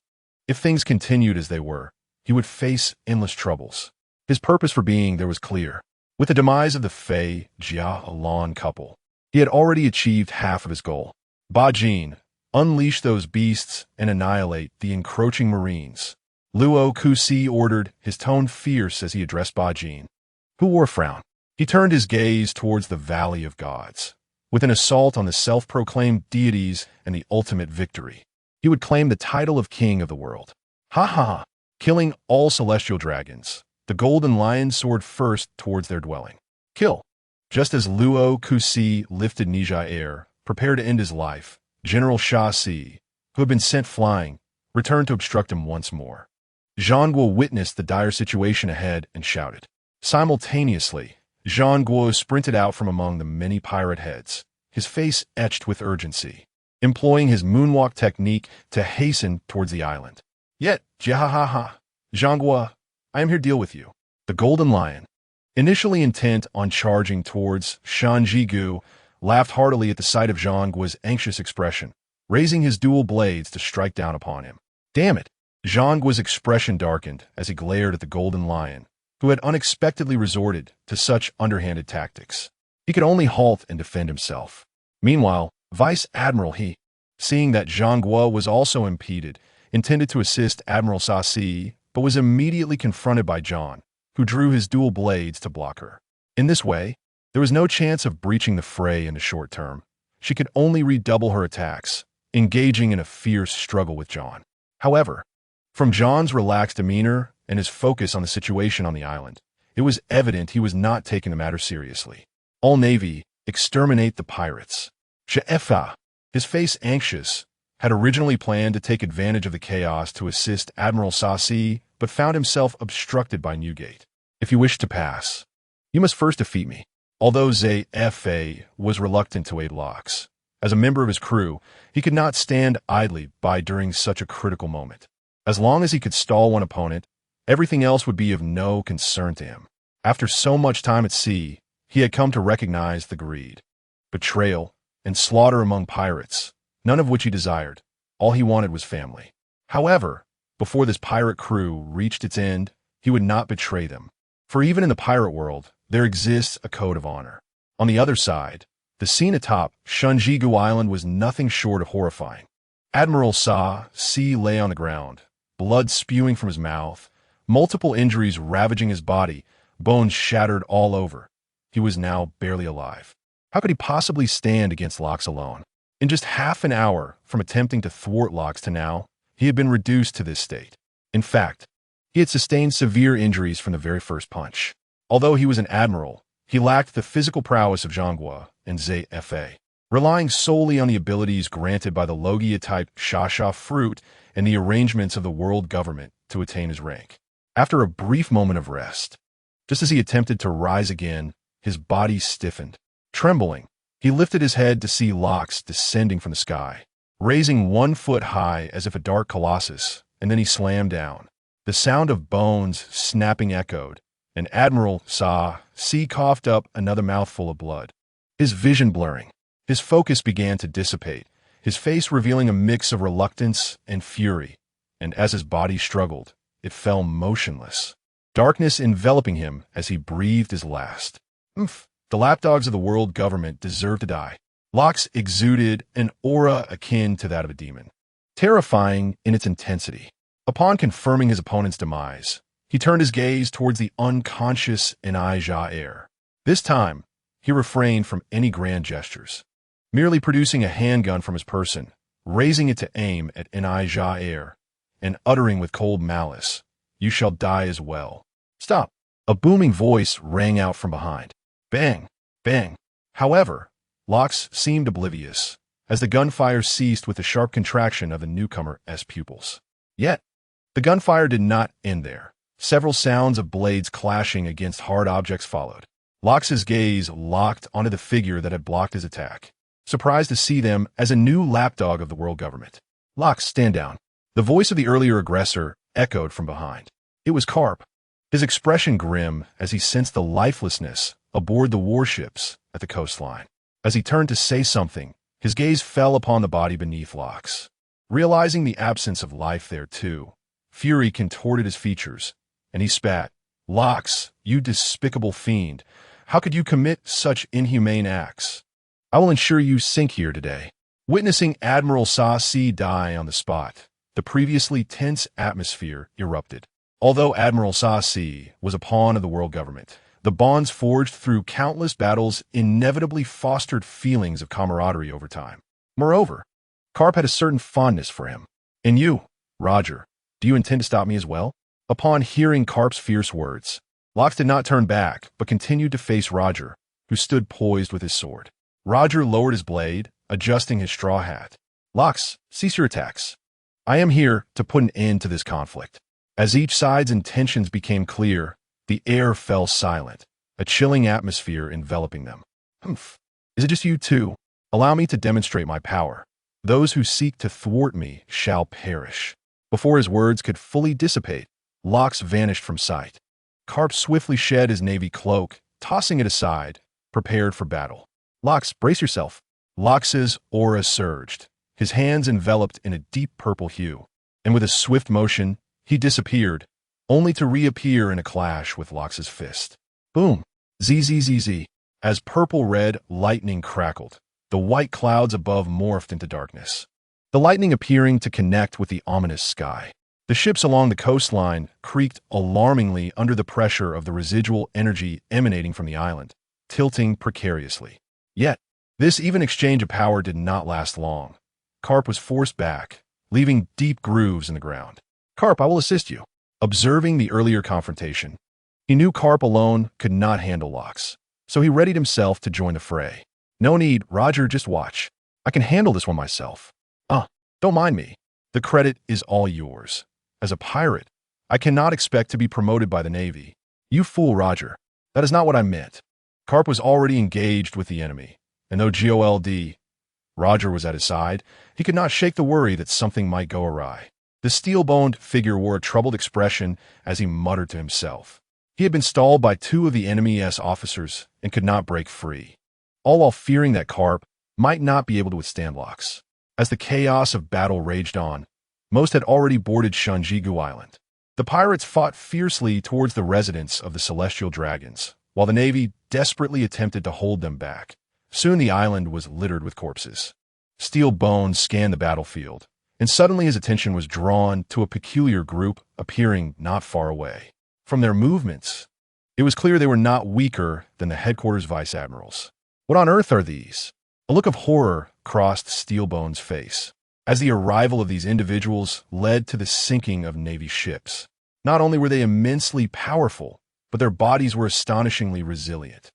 If things continued as they were, he would face endless troubles. His purpose for being there was clear. With the demise of the Fei Jialan couple, he had already achieved half of his goal. Ba Jin, unleash those beasts and annihilate the encroaching marines. Luo Kusi ordered, his tone fierce as he addressed Ba Jin, who wore a frown. He turned his gaze towards the Valley of Gods. With an assault on the self-proclaimed deities and the ultimate victory, he would claim the title of king of the world. Ha ha ha! Killing all celestial dragons, the golden lion soared first towards their dwelling. Kill! Just as Luo Kusi lifted Nija Air, prepared to end his life, General Sha Si, who had been sent flying, returned to obstruct him once more. Zhang Guo witnessed the dire situation ahead and shouted. Simultaneously, Zhang Guo sprinted out from among the many pirate heads, his face etched with urgency, employing his moonwalk technique to hasten towards the island. Yet, Jiahaha, Zhang Guo, I am here to deal with you. The Golden Lion, initially intent on charging towards Shan Jigu, laughed heartily at the sight of Zhang Guo's anxious expression, raising his dual blades to strike down upon him. Damn it! Zhang Guo's expression darkened as he glared at the Golden Lion, who had unexpectedly resorted to such underhanded tactics. He could only halt and defend himself. Meanwhile, Vice Admiral He, seeing that Zhang Guo was also impeded, intended to assist Admiral Sasi, but was immediately confronted by John, who drew his dual blades to block her. In this way, there was no chance of breaching the fray in the short term. She could only redouble her attacks, engaging in a fierce struggle with John. However, from John's relaxed demeanor and his focus on the situation on the island, it was evident he was not taking the matter seriously. All Navy, exterminate the pirates. Shefa, his face anxious, had originally planned to take advantage of the chaos to assist Admiral Sasi, but found himself obstructed by Newgate. If you wish to pass, you must first defeat me. Although Zefa was reluctant to aid Locks, as a member of his crew, he could not stand idly by during such a critical moment. As long as he could stall one opponent, everything else would be of no concern to him. After so much time at sea, he had come to recognize the greed, betrayal, and slaughter among pirates, none of which he desired. All he wanted was family. However, before this pirate crew reached its end, he would not betray them. For even in the pirate world, there exists a code of honor. On the other side, the scene atop Shunjigu Island was nothing short of horrifying. Admiral Si lay on the ground, blood spewing from his mouth, multiple injuries ravaging his body, bones shattered all over. He was now barely alive. How could he possibly stand against Locks alone? In just half an hour from attempting to thwart Locks to now, he had been reduced to this state. In fact, he had sustained severe injuries from the very first punch. Although he was an admiral, he lacked the physical prowess of Zhonghua and Zefa, relying solely on the abilities granted by the Logia-type Shasha fruit and the arrangements of the world government to attain his rank. After a brief moment of rest, just as he attempted to rise again, his body stiffened. Trembling, he lifted his head to see Locks descending from the sky, raising 1 foot high as if a dark colossus, and then he slammed down. The sound of bones snapping echoed, and Admiral Si coughed up another mouthful of blood. His vision blurring, his focus began to dissipate, his face revealing a mix of reluctance and fury, and as his body struggled, it fell motionless, darkness enveloping him as he breathed his last. The lapdogs of the world government deserve to die. Locks exuded an aura akin to that of a demon, terrifying in its intensity. Upon confirming his opponent's demise, he turned his gaze towards the unconscious Inai. This time, he refrained from any grand gestures, merely producing a handgun from his person, raising it to aim at Inai, and uttering with cold malice, "You shall die as well." "Stop!" A booming voice rang out from behind. Bang! Bang! However, Locks seemed oblivious, as the gunfire ceased with the sharp contraction of the newcomer's pupils. Yet, the gunfire did not end there. Several sounds of blades clashing against hard objects followed. Locks' gaze locked onto the figure that had blocked his attack, surprised to see them as a new lapdog of the world government. "Locks, stand down." The voice of the earlier aggressor echoed from behind. It was Carp, his expression grim as he sensed the lifelessness aboard the warships at the coastline. As he turned to say something, his gaze fell upon the body beneath Locks. Realizing the absence of life there too, fury contorted his features, and he spat. "Locks, you despicable fiend, how could you commit such inhumane acts? I will ensure you sink here today." Witnessing Admiral Si die on the spot, the previously tense atmosphere erupted. Although Admiral Si was a pawn of the world government, the bonds forged through countless battles inevitably fostered feelings of camaraderie over time. Moreover, Carp had a certain fondness for him. "And you, Roger, do you intend to stop me as well?" Upon hearing Carp's fierce words, Locks did not turn back, but continued to face Roger, who stood poised with his sword. Roger lowered his blade, adjusting his straw hat. "Locks, cease your attacks. I am here to put an end to this conflict." As each side's intentions became clear, the air fell silent, a chilling atmosphere enveloping them. Is it just you two? Allow me to demonstrate my power. Those who seek to thwart me shall perish." Before his words could fully dissipate, Locks vanished from sight. Carp swiftly shed his navy cloak, tossing it aside, prepared for battle. "Locks, brace yourself." Locks' aura surged, his hands enveloped in a deep purple hue, and with a swift motion, he disappeared, only to reappear in a clash with Locks' fist. Boom! Zzz. As purple-red lightning crackled, the white clouds above morphed into darkness. the lightning appearing to connect with the ominous sky. The ships along the coastline creaked alarmingly under the pressure of the residual energy emanating from the island, tilting precariously. Yet, this even exchange of power did not last long. Carp was forced back, leaving deep grooves in the ground. Carp, I will assist you. Observing the earlier confrontation, he knew Carp alone could not handle Lox, so he readied himself to join the fray. No need, Roger, just watch. I can handle this one myself. Don't mind me. The credit is all yours. As a pirate, I cannot expect to be promoted by the Navy. You fool, Roger. That is not what I meant. Carp was already engaged with the enemy, and though GOLD, Roger was at his side, he could not shake the worry that something might go awry. The steel-boned figure wore a troubled expression as he muttered to himself. He had been stalled by 2 of the enemy's officers and could not break free, all while fearing that Carp might not be able to withstand Lox. As the chaos of battle raged on, most had already boarded Shunjigu Island. The pirates fought fiercely towards the residence of the Celestial Dragons, while the Navy desperately attempted to hold them back. Soon the island was littered with corpses. Steel Bones scanned the battlefield, and suddenly his attention was drawn to a peculiar group appearing not far away. From their movements, it was clear they were not weaker than the headquarters vice admirals. What on earth are these? A look of horror crossed Steel Bones' face, as the arrival of these individuals led to the sinking of Navy ships. Not only were they immensely powerful, but their bodies were astonishingly resilient.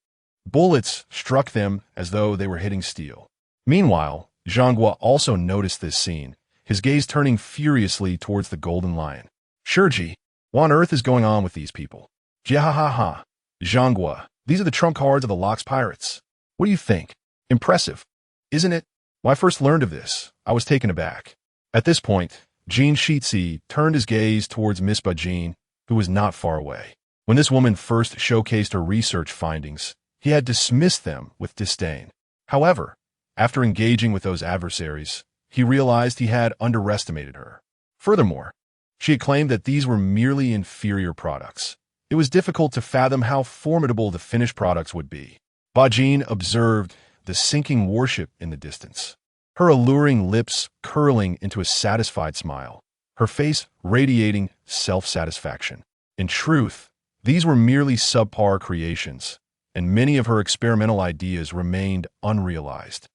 Bullets struck them as though they were hitting steel. Meanwhile, Zhanghua also noticed this scene, his gaze turning furiously towards the Golden Lion. Shurji, what on earth is going on with these people? Jiahaha. Zhanghua, these are the trump cards of the Lox pirates. What do you think? Impressive, isn't it? When I first learned of this, I was taken aback. At this point, Jean Shitzi turned his gaze towards Miss Bajin, who was not far away. When this woman first showcased her research findings, he had dismissed them with disdain. However, after engaging with those adversaries, he realized he had underestimated her. Furthermore, she had claimed that these were merely inferior products. It was difficult to fathom how formidable the finished products would be. Bajin observed the sinking warship in the distance, her alluring lips curling into a satisfied smile, her face radiating self-satisfaction. In truth, these were merely subpar creations, and many of her experimental ideas remained unrealized.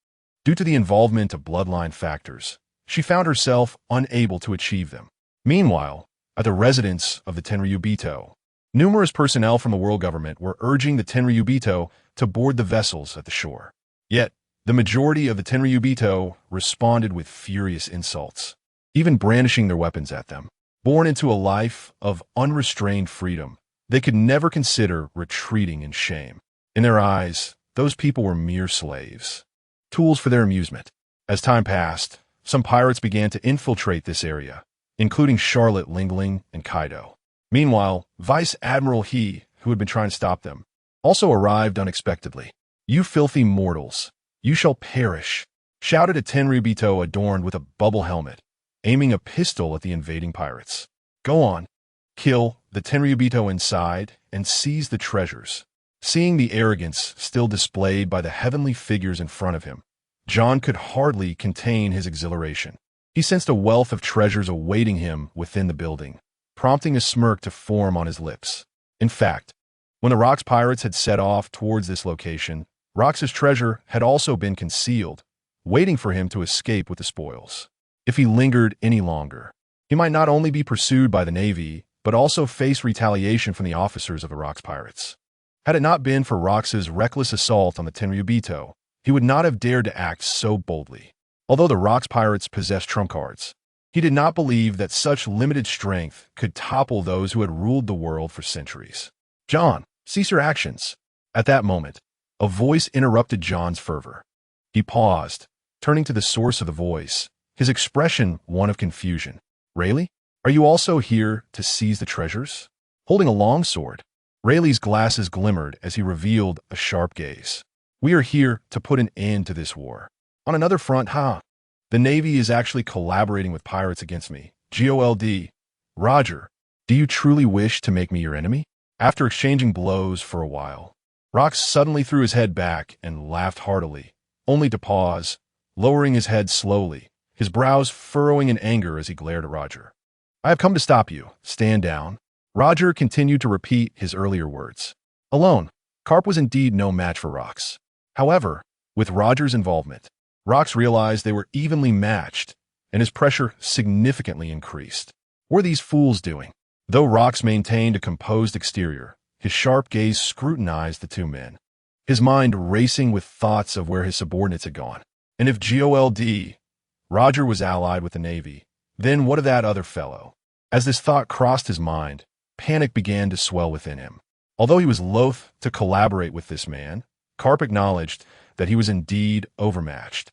Due to the involvement of bloodline factors, she found herself unable to achieve them. Meanwhile, at the residence of the Tenryubito, numerous personnel from the world government were urging the Tenryubito to board the vessels at the shore. Yet, the majority of the Tenryubito responded with furious insults, even brandishing their weapons at them. Born into a life of unrestrained freedom, they could never consider retreating in shame. In their eyes, those people were mere slaves, tools for their amusement. As time passed, some pirates began to infiltrate this area, including Charlotte Lingling and Kaido. Meanwhile, Vice Admiral He, who had been trying to stop them, also arrived unexpectedly. "You filthy mortals, you shall perish," shouted a Tenryubito adorned with a bubble helmet, aiming a pistol at the invading pirates. "Go on, kill the Tenryubito inside and seize the treasures." Seeing the arrogance still displayed by the heavenly figures in front of him, John could hardly contain his exhilaration. He sensed a wealth of treasures awaiting him within the building, prompting a smirk to form on his lips. In fact, when the Rox pirates had set off towards this location, Rox's treasure had also been concealed, waiting for him to escape with the spoils. If he lingered any longer, he might not only be pursued by the Navy, but also face retaliation from the officers of the Rox pirates. Had it not been for Rox's reckless assault on the Tenryubito, he would not have dared to act so boldly. Although the Rox pirates possessed trump cards, he did not believe that such limited strength could topple those who had ruled the world for centuries. "John, cease your actions." At that moment, a voice interrupted John's fervor. He paused, turning to the source of the voice, his expression one of confusion. "Rayleigh, are you also here to seize the treasures?" Holding a long sword, Rayleigh's glasses glimmered as he revealed a sharp gaze. "We are here to put an end to this war. On another front, the Navy is actually collaborating with pirates against me. GOLD. Roger, do you truly wish to make me your enemy?" After exchanging blows for a while, Rox suddenly threw his head back and laughed heartily, only to pause, lowering his head slowly, his brows furrowing in anger as he glared at Roger. "I have come to stop you. Stand down." Roger continued to repeat his earlier words. Alone, Karp was indeed no match for Rox. However, with Roger's involvement, Rox realized they were evenly matched, and his pressure significantly increased. What were these fools doing? Though Rox maintained a composed exterior, his sharp gaze scrutinized the two men, his mind racing with thoughts of where his subordinates had gone. And if GOLD, Roger was allied with the Navy, then what of that other fellow? As this thought crossed his mind, panic began to swell within him. Although he was loath to collaborate with this man, Karp acknowledged that he was indeed overmatched,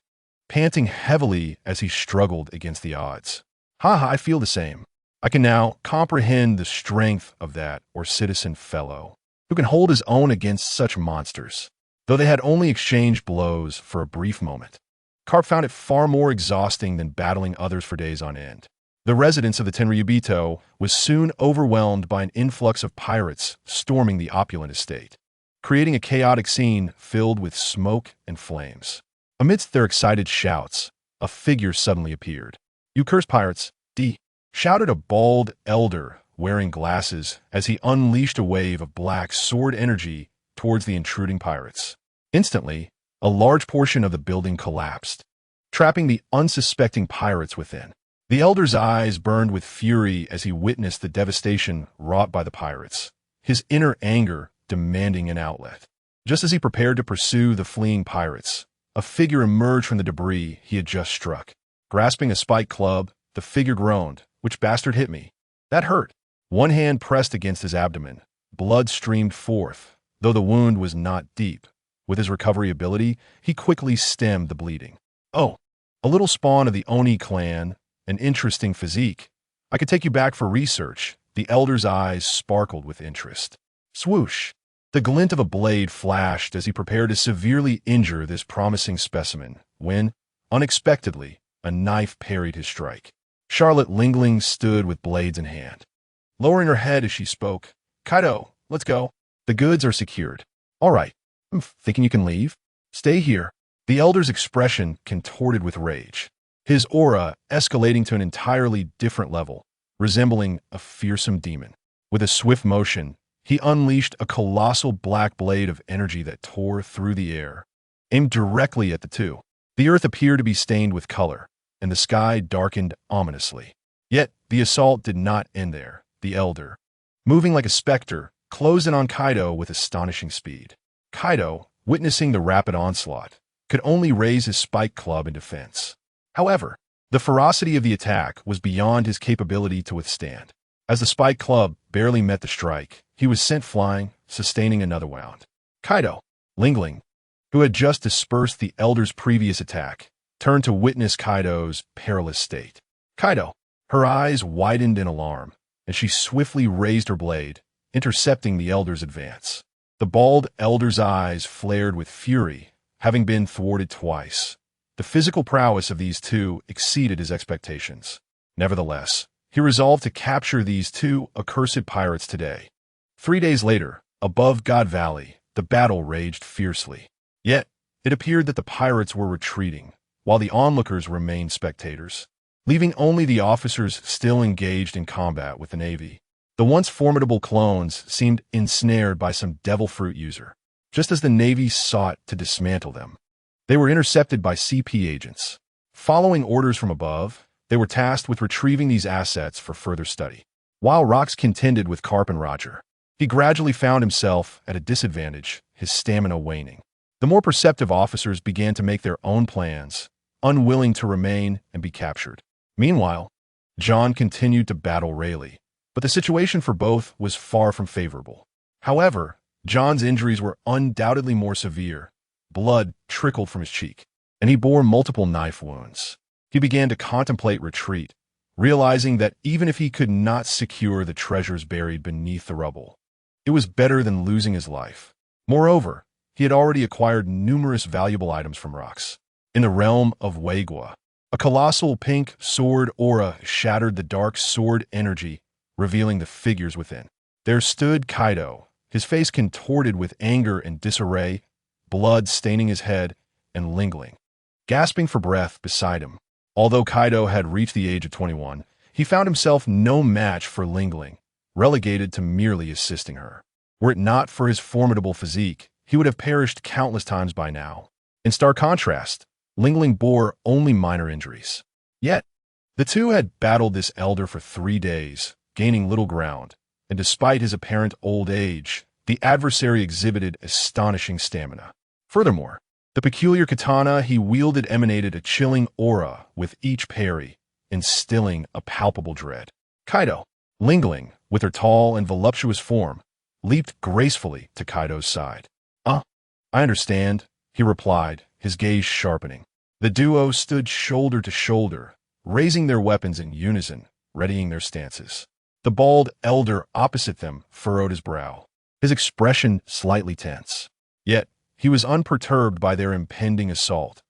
panting heavily as he struggled against the odds. I feel the same. I can now comprehend the strength of that citizen fellow, who can hold his own against such monsters. Though they had only exchanged blows for a brief moment, Karp found it far more exhausting than battling others for days on end. The residents of the Tenryubito was soon overwhelmed by an influx of pirates storming the opulent estate, creating a chaotic scene filled with smoke and flames. Amidst their excited shouts, a figure suddenly appeared. "You cursed pirates, D!" shouted a bald elder wearing glasses as he unleashed a wave of black sword energy towards the intruding pirates. Instantly, a large portion of the building collapsed, trapping the unsuspecting pirates within. The elder's eyes burned with fury as he witnessed the devastation wrought by the pirates, his inner anger demanding an outlet. Just as he prepared to pursue the fleeing pirates, a figure emerged from the debris he had just struck. Grasping a spike club, the figure groaned, "Which bastard hit me? That hurt." One hand pressed against his abdomen. Blood streamed forth, though the wound was not deep. With his recovery ability, he quickly stemmed the bleeding. "Oh, a little spawn of the Oni clan, an interesting physique. I could take you back for research." The elder's eyes sparkled with interest. Swoosh! The glint of a blade flashed as he prepared to severely injure this promising specimen, when, unexpectedly, a knife parried his strike. Charlotte Lingling stood with blades in hand, lowering her head as she spoke. "Kaido, let's go. The goods are secured." "All right. I'm thinking you can leave." "Stay here." The elder's expression contorted with rage, his aura escalating to an entirely different level, resembling a fearsome demon. With a swift motion, he unleashed a colossal black blade of energy that tore through the air, aimed directly at the two. The earth appeared to be stained with color, and the sky darkened ominously. Yet the assault did not end there. The elder, moving like a specter, closed in on Kaido with astonishing speed. Kaido, witnessing the rapid onslaught, could only raise his spike club in defense. However, the ferocity of the attack was beyond his capability to withstand. As the spike club barely met the strike, he was sent flying, sustaining another wound. Kaido, Lingling, who had just dispersed the elder's previous attack, turned to witness Kaido's perilous state. Kaido, her eyes widened in alarm, and she swiftly raised her blade, intercepting the elder's advance. The bald elder's eyes flared with fury, having been thwarted twice. The physical prowess of these two exceeded his expectations. Nevertheless, he resolved to capture these two accursed pirates today. 3 days later, above God Valley, the battle raged fiercely. Yet, it appeared that the pirates were retreating, while the onlookers remained spectators, leaving only the officers still engaged in combat with the Navy. The once formidable clones seemed ensnared by some devil fruit user. Just as the Navy sought to dismantle them, they were intercepted by CP agents. Following orders from above, they were tasked with retrieving these assets for further study. While Rox contended with Karp and Roger, he gradually found himself at a disadvantage, his stamina waning. The more perceptive officers began to make their own plans, unwilling to remain and be captured. Meanwhile, John continued to battle Rayleigh, but the situation for both was far from favorable. However, John's injuries were undoubtedly more severe. Blood trickled from his cheek, and he bore multiple knife wounds. He began to contemplate retreat, realizing that even if he could not secure the treasures buried beneath the rubble, it was better than losing his life. Moreover, he had already acquired numerous valuable items from Rox. In the realm of Waigua, a colossal pink sword aura shattered the dark sword energy, revealing the figures within. There stood Kaido, his face contorted with anger and disarray, blood staining his head, and Lingling, gasping for breath beside him. Although Kaido had reached the age of 21, he found himself no match for Lingling, relegated to merely assisting her. Were it not for his formidable physique, he would have perished countless times by now. In stark contrast, Lingling bore only minor injuries. Yet, the two had battled this elder for 3 days, gaining little ground, and despite his apparent old age, the adversary exhibited astonishing stamina. Furthermore, the peculiar katana he wielded emanated a chilling aura with each parry, instilling a palpable dread. Kaido, Lingling, with her tall and voluptuous form, leaped gracefully to Kaido's side. I understand, he replied, his gaze sharpening. The duo stood shoulder to shoulder, raising their weapons in unison, readying their stances. The bald elder opposite them furrowed his brow, his expression slightly tense. Yet, he was unperturbed by their impending assault.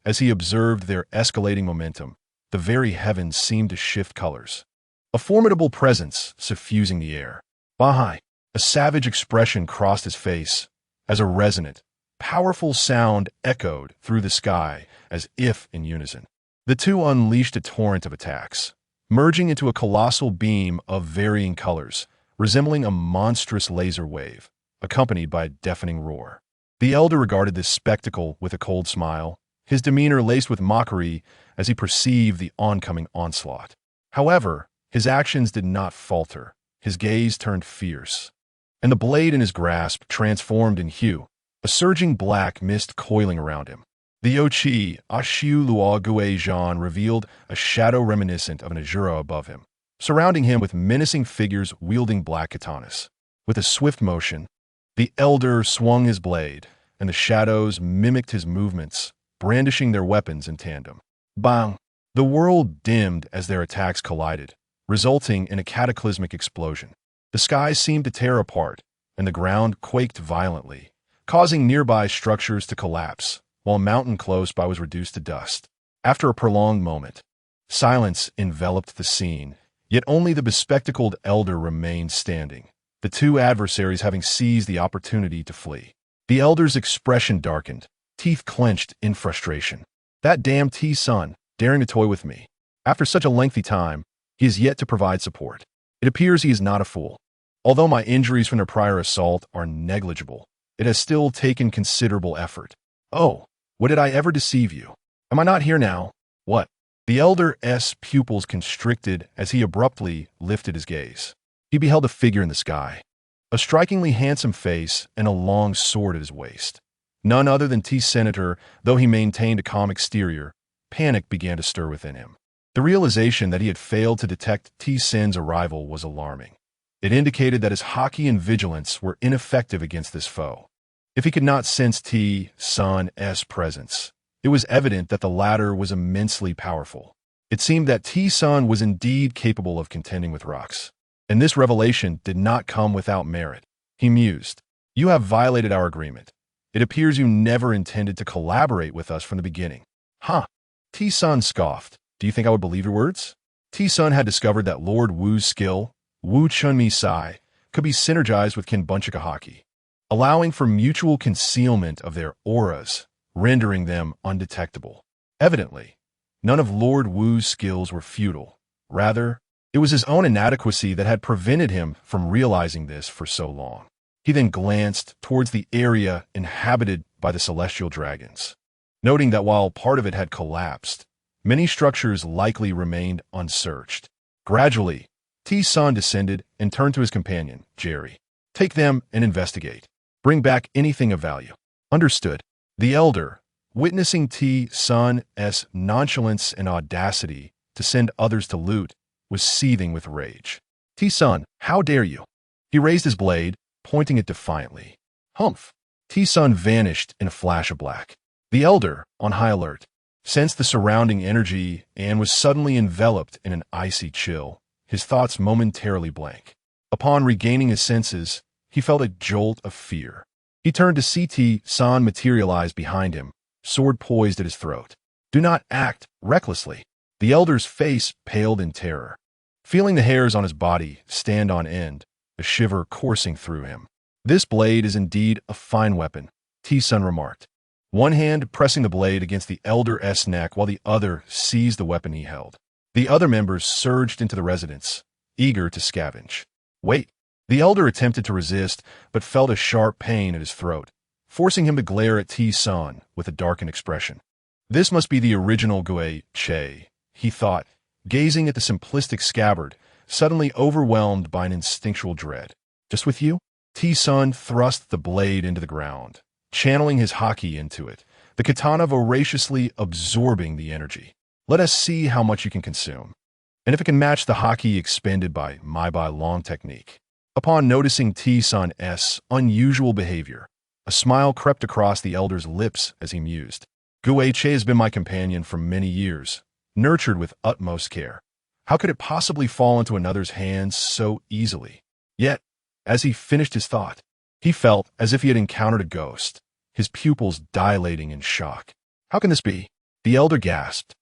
As he observed their escalating momentum, the very heavens seemed to shift colors. A formidable presence suffusing the air. Bahai, a savage expression crossed his face, as a resonant, powerful sound echoed through the sky as if in unison. The two unleashed a torrent of attacks, merging into a colossal beam of varying colors, resembling a monstrous laser wave, accompanied by a deafening roar. The elder regarded this spectacle with a cold smile, his demeanor laced with mockery as he perceived the oncoming onslaught. However, his actions did not falter. His gaze turned fierce, and the blade in his grasp transformed in hue, a surging black mist coiling around him. The Yochi Ashu Luo Gue Zhan revealed a shadow reminiscent of an Azura above him, surrounding him with menacing figures wielding black katanas. With a swift motion, the elder swung his blade, and the shadows mimicked his movements, brandishing their weapons in tandem. Bang! The world dimmed as their attacks collided, resulting in a cataclysmic explosion. The sky seemed to tear apart, and the ground quaked violently, causing nearby structures to collapse, while a mountain close by was reduced to dust. After a prolonged moment, silence enveloped the scene, yet only the bespectacled elder remained standing, the two adversaries having seized the opportunity to flee. The elder's expression darkened, teeth clenched in frustration. That damn T-Sun, daring to toy with me. After such a lengthy time, he is yet to provide support. It appears he is not a fool. Although my injuries from their prior assault are negligible, it has still taken considerable effort. Oh, what did I ever deceive you? Am I not here now? What? The elder's pupils constricted as he abruptly lifted his gaze. He beheld a figure in the sky, a strikingly handsome face and a long sword at his waist. None other than T-Senator, though he maintained a calm exterior, panic began to stir within him. The realization that he had failed to detect T-Sen's arrival was alarming. It indicated that his Haki and vigilance were ineffective against this foe. If he could not sense T-Sun's presence, it was evident that the latter was immensely powerful. It seemed that T-Sun was indeed capable of contending with rocks. And this revelation did not come without merit. He mused, "You have violated our agreement. It appears you never intended to collaborate with us from the beginning." Huh? T-Sun scoffed. Do you think I would believe your words? T-Sun had discovered that Lord Wu's skill, Wu Chunmi Sai, could be synergized with Kinbunchika Haki, allowing for mutual concealment of their auras, rendering them undetectable. Evidently, none of Lord Wu's skills were futile. Rather, it was his own inadequacy that had prevented him from realizing this for so long. He then glanced towards the area inhabited by the celestial dragons, noting that while part of it had collapsed, many structures likely remained unsearched. Gradually, T-Sun descended and turned to his companion, Jerry. "Take them and investigate. Bring back anything of value." Understood. The elder, witnessing T-Sun's nonchalance and audacity to send others to loot, was seething with rage. "T-Sun, how dare you?" He raised his blade, pointing it defiantly. Humph! T-Sun vanished in a flash of black. The elder, on high alert, sensed the surrounding energy and was suddenly enveloped in an icy chill, his thoughts momentarily blank. Upon regaining his senses, he felt a jolt of fear. He turned to see T-Sun materialize behind him, sword poised at his throat. "Do not act recklessly." The elder's face paled in terror. Feeling the hairs on his body stand on end, a shiver coursing through him. "This blade is indeed a fine weapon," T-Sun remarked. one hand pressing the blade against the elder's neck while the other seized the weapon he held. The other members surged into the residence, eager to scavenge. Wait! The elder attempted to resist, but felt a sharp pain at his throat, forcing him to glare at T-Sun with a darkened expression. This must be the original Che, he thought, gazing at the simplistic scabbard, suddenly overwhelmed by an instinctual dread. Just with you? T-Sun thrust the blade into the ground, channeling his Haki into it, the katana voraciously absorbing the energy. Let us see how much you can consume, and if it can match the Haki expended by my long technique. Upon noticing T-Sun's unusual behavior, a smile crept across the elder's lips as he mused. Che has been my companion for many years, nurtured with utmost care. How could it possibly fall into another's hands so easily? Yet, as he finished his thought, he felt as if he had encountered a ghost, his pupils dilating in shock. How can this be? The elder gasped,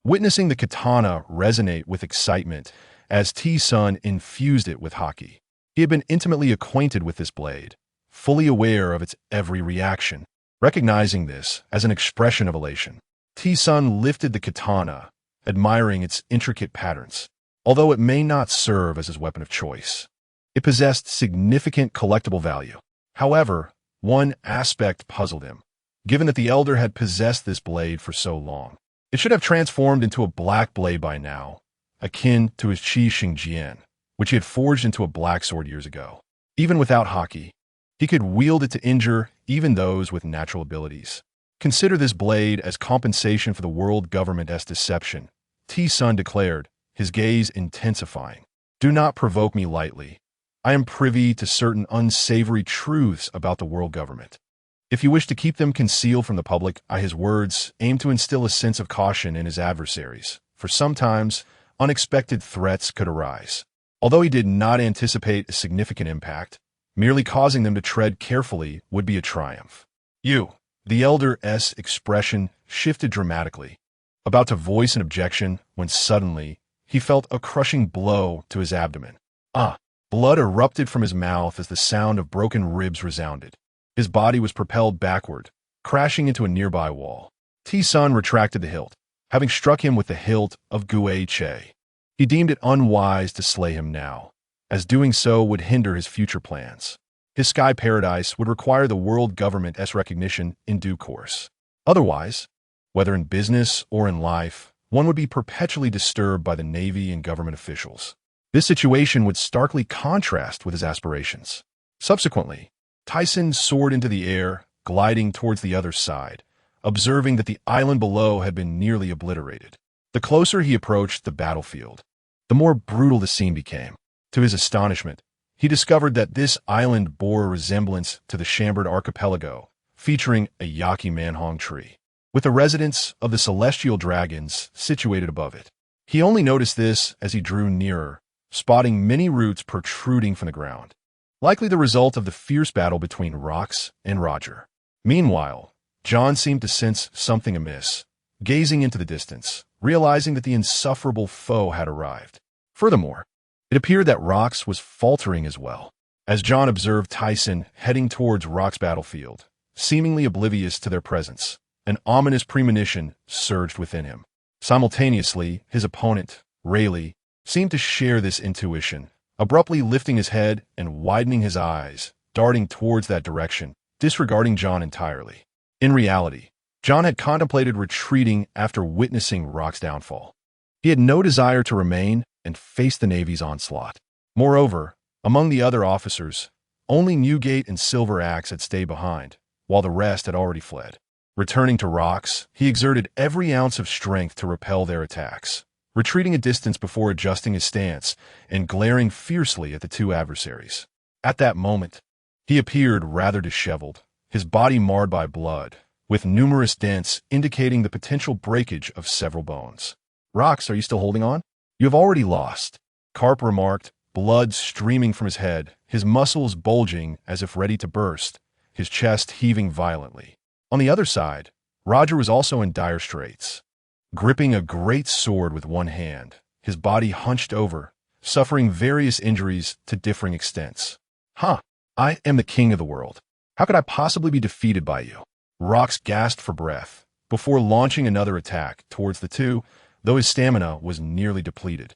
witnessing the katana resonate with excitement as T-Sun infused it with Haki. He had been intimately acquainted with this blade, fully aware of its every reaction. Recognizing this as an expression of elation, T-Sun lifted the katana, admiring its intricate patterns. Although it may not serve as his weapon of choice, it possessed significant collectible value. However, one aspect puzzled him. Given that the elder had possessed this blade for so long, it should have transformed into a black blade by now, akin to his Qi Xingjian, which he had forged into a black sword years ago. Even without Haki, he could wield it to injure even those with natural abilities. Consider this blade as compensation for the world government's deception, T-Sun declared, his gaze intensifying. Do not provoke me lightly. I am privy to certain unsavory truths about the world government. If you wish to keep them concealed from the public, his words aimed to instill a sense of caution in his adversaries, for sometimes unexpected threats could arise. Although he did not anticipate a significant impact, merely causing them to tread carefully would be a triumph. The elder's expression shifted dramatically, about to voice an objection when suddenly he felt a crushing blow to his abdomen. Blood erupted from his mouth as the sound of broken ribs resounded. His body was propelled backward, crashing into a nearby wall. T-Sun retracted the hilt, having struck him with the hilt of Che. He deemed it unwise to slay him now, as doing so would hinder his future plans. His sky paradise would require the world government's recognition in due course. Otherwise, whether in business or in life, one would be perpetually disturbed by the Navy and government officials. This situation would starkly contrast with his aspirations. Subsequently, Tyson soared into the air, gliding towards the other side, observing that the island below had been nearly obliterated. The closer he approached the battlefield, the more brutal the scene became. To his astonishment, he discovered that this island bore a resemblance to the Chambord Archipelago, featuring a Yaki manhong tree, with the residence of the celestial dragons situated above it. He only noticed this as he drew nearer, spotting many roots protruding from the ground, likely the result of the fierce battle between Rox and Roger. Meanwhile, John seemed to sense something amiss, gazing into the distance, realizing that the insufferable foe had arrived. Furthermore, it appeared that Rox was faltering as well. As John observed Tyson heading towards Rox's battlefield, seemingly oblivious to their presence, an ominous premonition surged within him. Simultaneously, his opponent, Rayleigh, seemed to share this intuition, abruptly lifting his head and widening his eyes, darting towards that direction, disregarding John entirely. In reality, John had contemplated retreating after witnessing Rox's downfall. He had no desire to remain and face the Navy's onslaught. Moreover, among the other officers, only Newgate and Silver Axe had stayed behind, while the rest had already fled. Returning to Rox, he exerted every ounce of strength to repel their attacks, retreating a distance before adjusting his stance and glaring fiercely at the two adversaries. At that moment, he appeared rather disheveled, his body marred by blood, with numerous dents indicating the potential breakage of several bones. "Rox, are you still holding on? You have already lost," Carp remarked, blood streaming from his head, his muscles bulging as if ready to burst, his chest heaving violently. On the other side, Roger was also in dire straits, gripping a great sword with one hand, his body hunched over, suffering various injuries to differing extents. I am the king of the world. How could I possibly be defeated by you?" Rox gasped for breath before launching another attack towards the two, though his stamina was nearly depleted,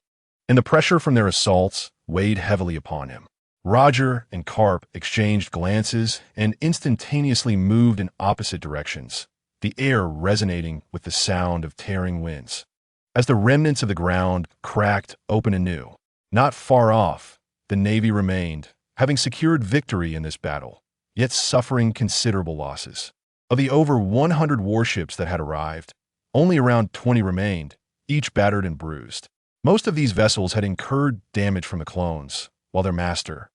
and the pressure from their assaults weighed heavily upon him. Roger and Carp exchanged glances and instantaneously moved in opposite directions, the air resonating with the sound of tearing winds. As the remnants of the ground cracked open anew, not far off, the Navy remained, having secured victory in this battle, yet suffering considerable losses. Of the over 100 warships that had arrived, only around 20 remained, each battered and bruised. Most of these vessels had incurred damage from the clones, while their master,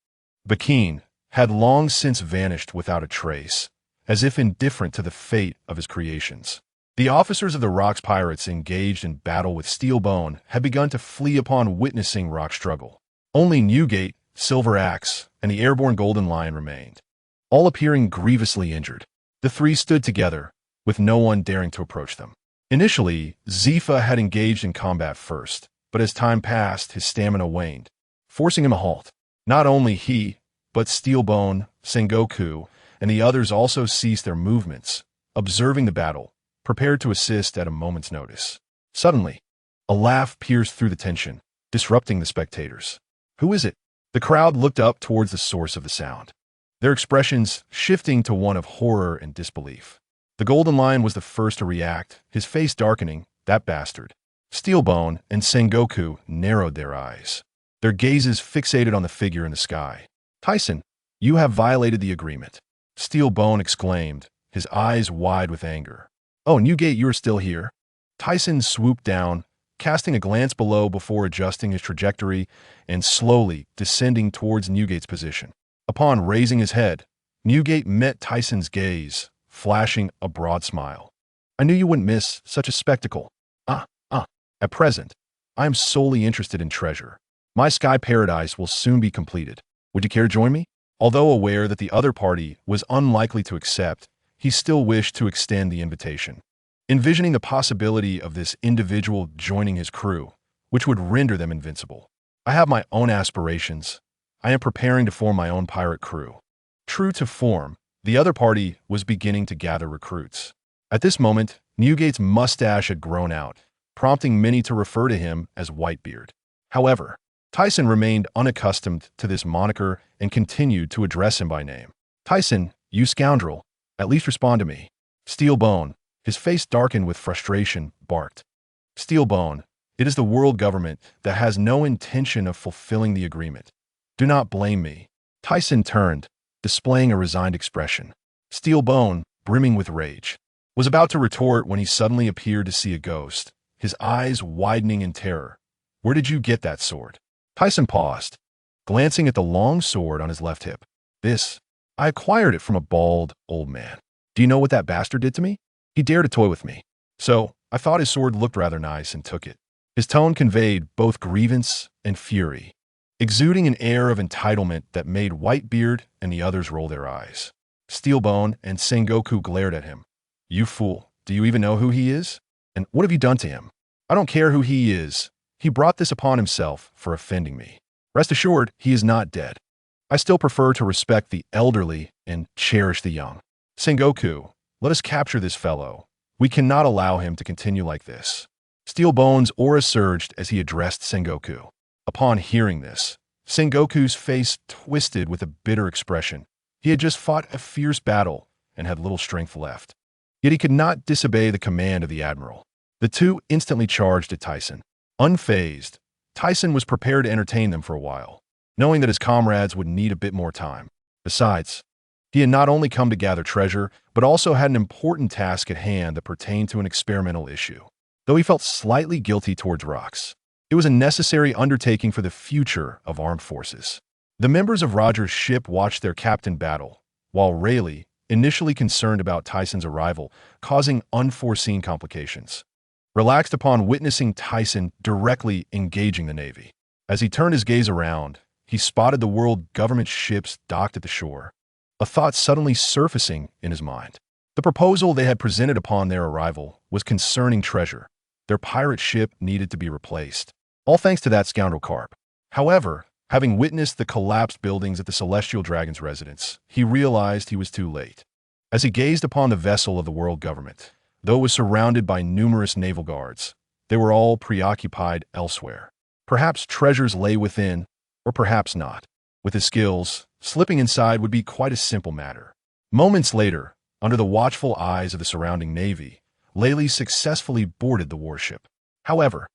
Bakeen, had long since vanished without a trace, as if indifferent to the fate of his creations. The officers of the Rox pirates engaged in battle with Steelbone had begun to flee upon witnessing Rox's struggle. Only Newgate, Silver Axe, and the airborne Golden Lion remained, all appearing grievously injured. The three stood together, with no one daring to approach them. Initially, Zifa had engaged in combat first, but as time passed, his stamina waned, forcing him a halt. Not only he, but Steelbone, Sengoku, and the others also ceased their movements, observing the battle, prepared to assist at a moment's notice. Suddenly, a laugh pierced through the tension, disrupting the spectators. "Who is it?" The crowd looked up towards the source of the sound, their expressions shifting to one of horror and disbelief. The Golden Lion was the first to react, his face darkening. That bastard. Steelbone and Sengoku narrowed their eyes, their gazes fixated on the figure in the sky. "Tyson, you have violated the agreement," Steelbone exclaimed, his eyes wide with anger. "Oh, Newgate, you are still here?" Tyson swooped down, casting a glance below before adjusting his trajectory and slowly descending towards Newgate's position. Upon raising his head, Newgate met Tyson's gaze, flashing a broad smile. "I knew you wouldn't miss such a spectacle. At present, I am solely interested in treasure. My sky paradise will soon be completed. Would you care to join me?" Although aware that the other party was unlikely to accept, he still wished to extend the invitation, envisioning the possibility of this individual joining his crew, which would render them invincible. "I have my own aspirations. I am preparing to form my own pirate crew." True to form, the other party was beginning to gather recruits. At this moment, Newgate's mustache had grown out, prompting many to refer to him as Whitebeard. However, Tyson remained unaccustomed to this moniker and continued to address him by name. "Tyson, you scoundrel, at least respond to me." Steelbone, his face darkened with frustration, barked. "Steelbone, it is the world government that has no intention of fulfilling the agreement. Do not blame me." Tyson turned, displaying a resigned expression. Steelbone, brimming with rage, was about to retort when he suddenly appeared to see a ghost, his eyes widening in terror. "Where did you get that sword?" Tyson paused, glancing at the long sword on his left hip. I acquired it from a bald, old man. Do you know what that bastard did to me? He dared to toy with me. So, I thought his sword looked rather nice and took it." His tone conveyed both grievance and fury, exuding an air of entitlement that made Whitebeard and the others roll their eyes. Steelbone and Sengoku glared at him. "You fool, do you even know who he is? And what have you done to him?" "I don't care who he is. He brought this upon himself for offending me. Rest assured, he is not dead. I still prefer to respect the elderly and cherish the young. Sengoku, let us capture this fellow. We cannot allow him to continue like this." Steelbone's aura surged as he addressed Sengoku. Upon hearing this, Sengoku's face twisted with a bitter expression. He had just fought a fierce battle and had little strength left. Yet he could not disobey the command of the admiral. The two instantly charged at Tyson. Unfazed, Tyson was prepared to entertain them for a while, knowing that his comrades would need a bit more time. Besides, he had not only come to gather treasure, but also had an important task at hand that pertained to an experimental issue. Though he felt slightly guilty towards Rox, it was a necessary undertaking for the future of armed forces. The members of Roger's ship watched their captain battle, while Rayleigh, initially concerned about Tyson's arrival, causing unforeseen complications, relaxed upon witnessing Tyson directly engaging the Navy. As he turned his gaze around, he spotted the world government ships docked at the shore, a thought suddenly surfacing in his mind. The proposal they had presented upon their arrival was concerning treasure. Their pirate ship needed to be replaced, all thanks to that scoundrel Carp. However, having witnessed the collapsed buildings at the Celestial Dragon's residence, he realized he was too late. As he gazed upon the vessel of the world government, though it was surrounded by numerous naval guards, they were all preoccupied elsewhere. Perhaps treasures lay within, or perhaps not. With his skills, slipping inside would be quite a simple matter. Moments later, under the watchful eyes of the surrounding navy, Laley successfully boarded the warship. However,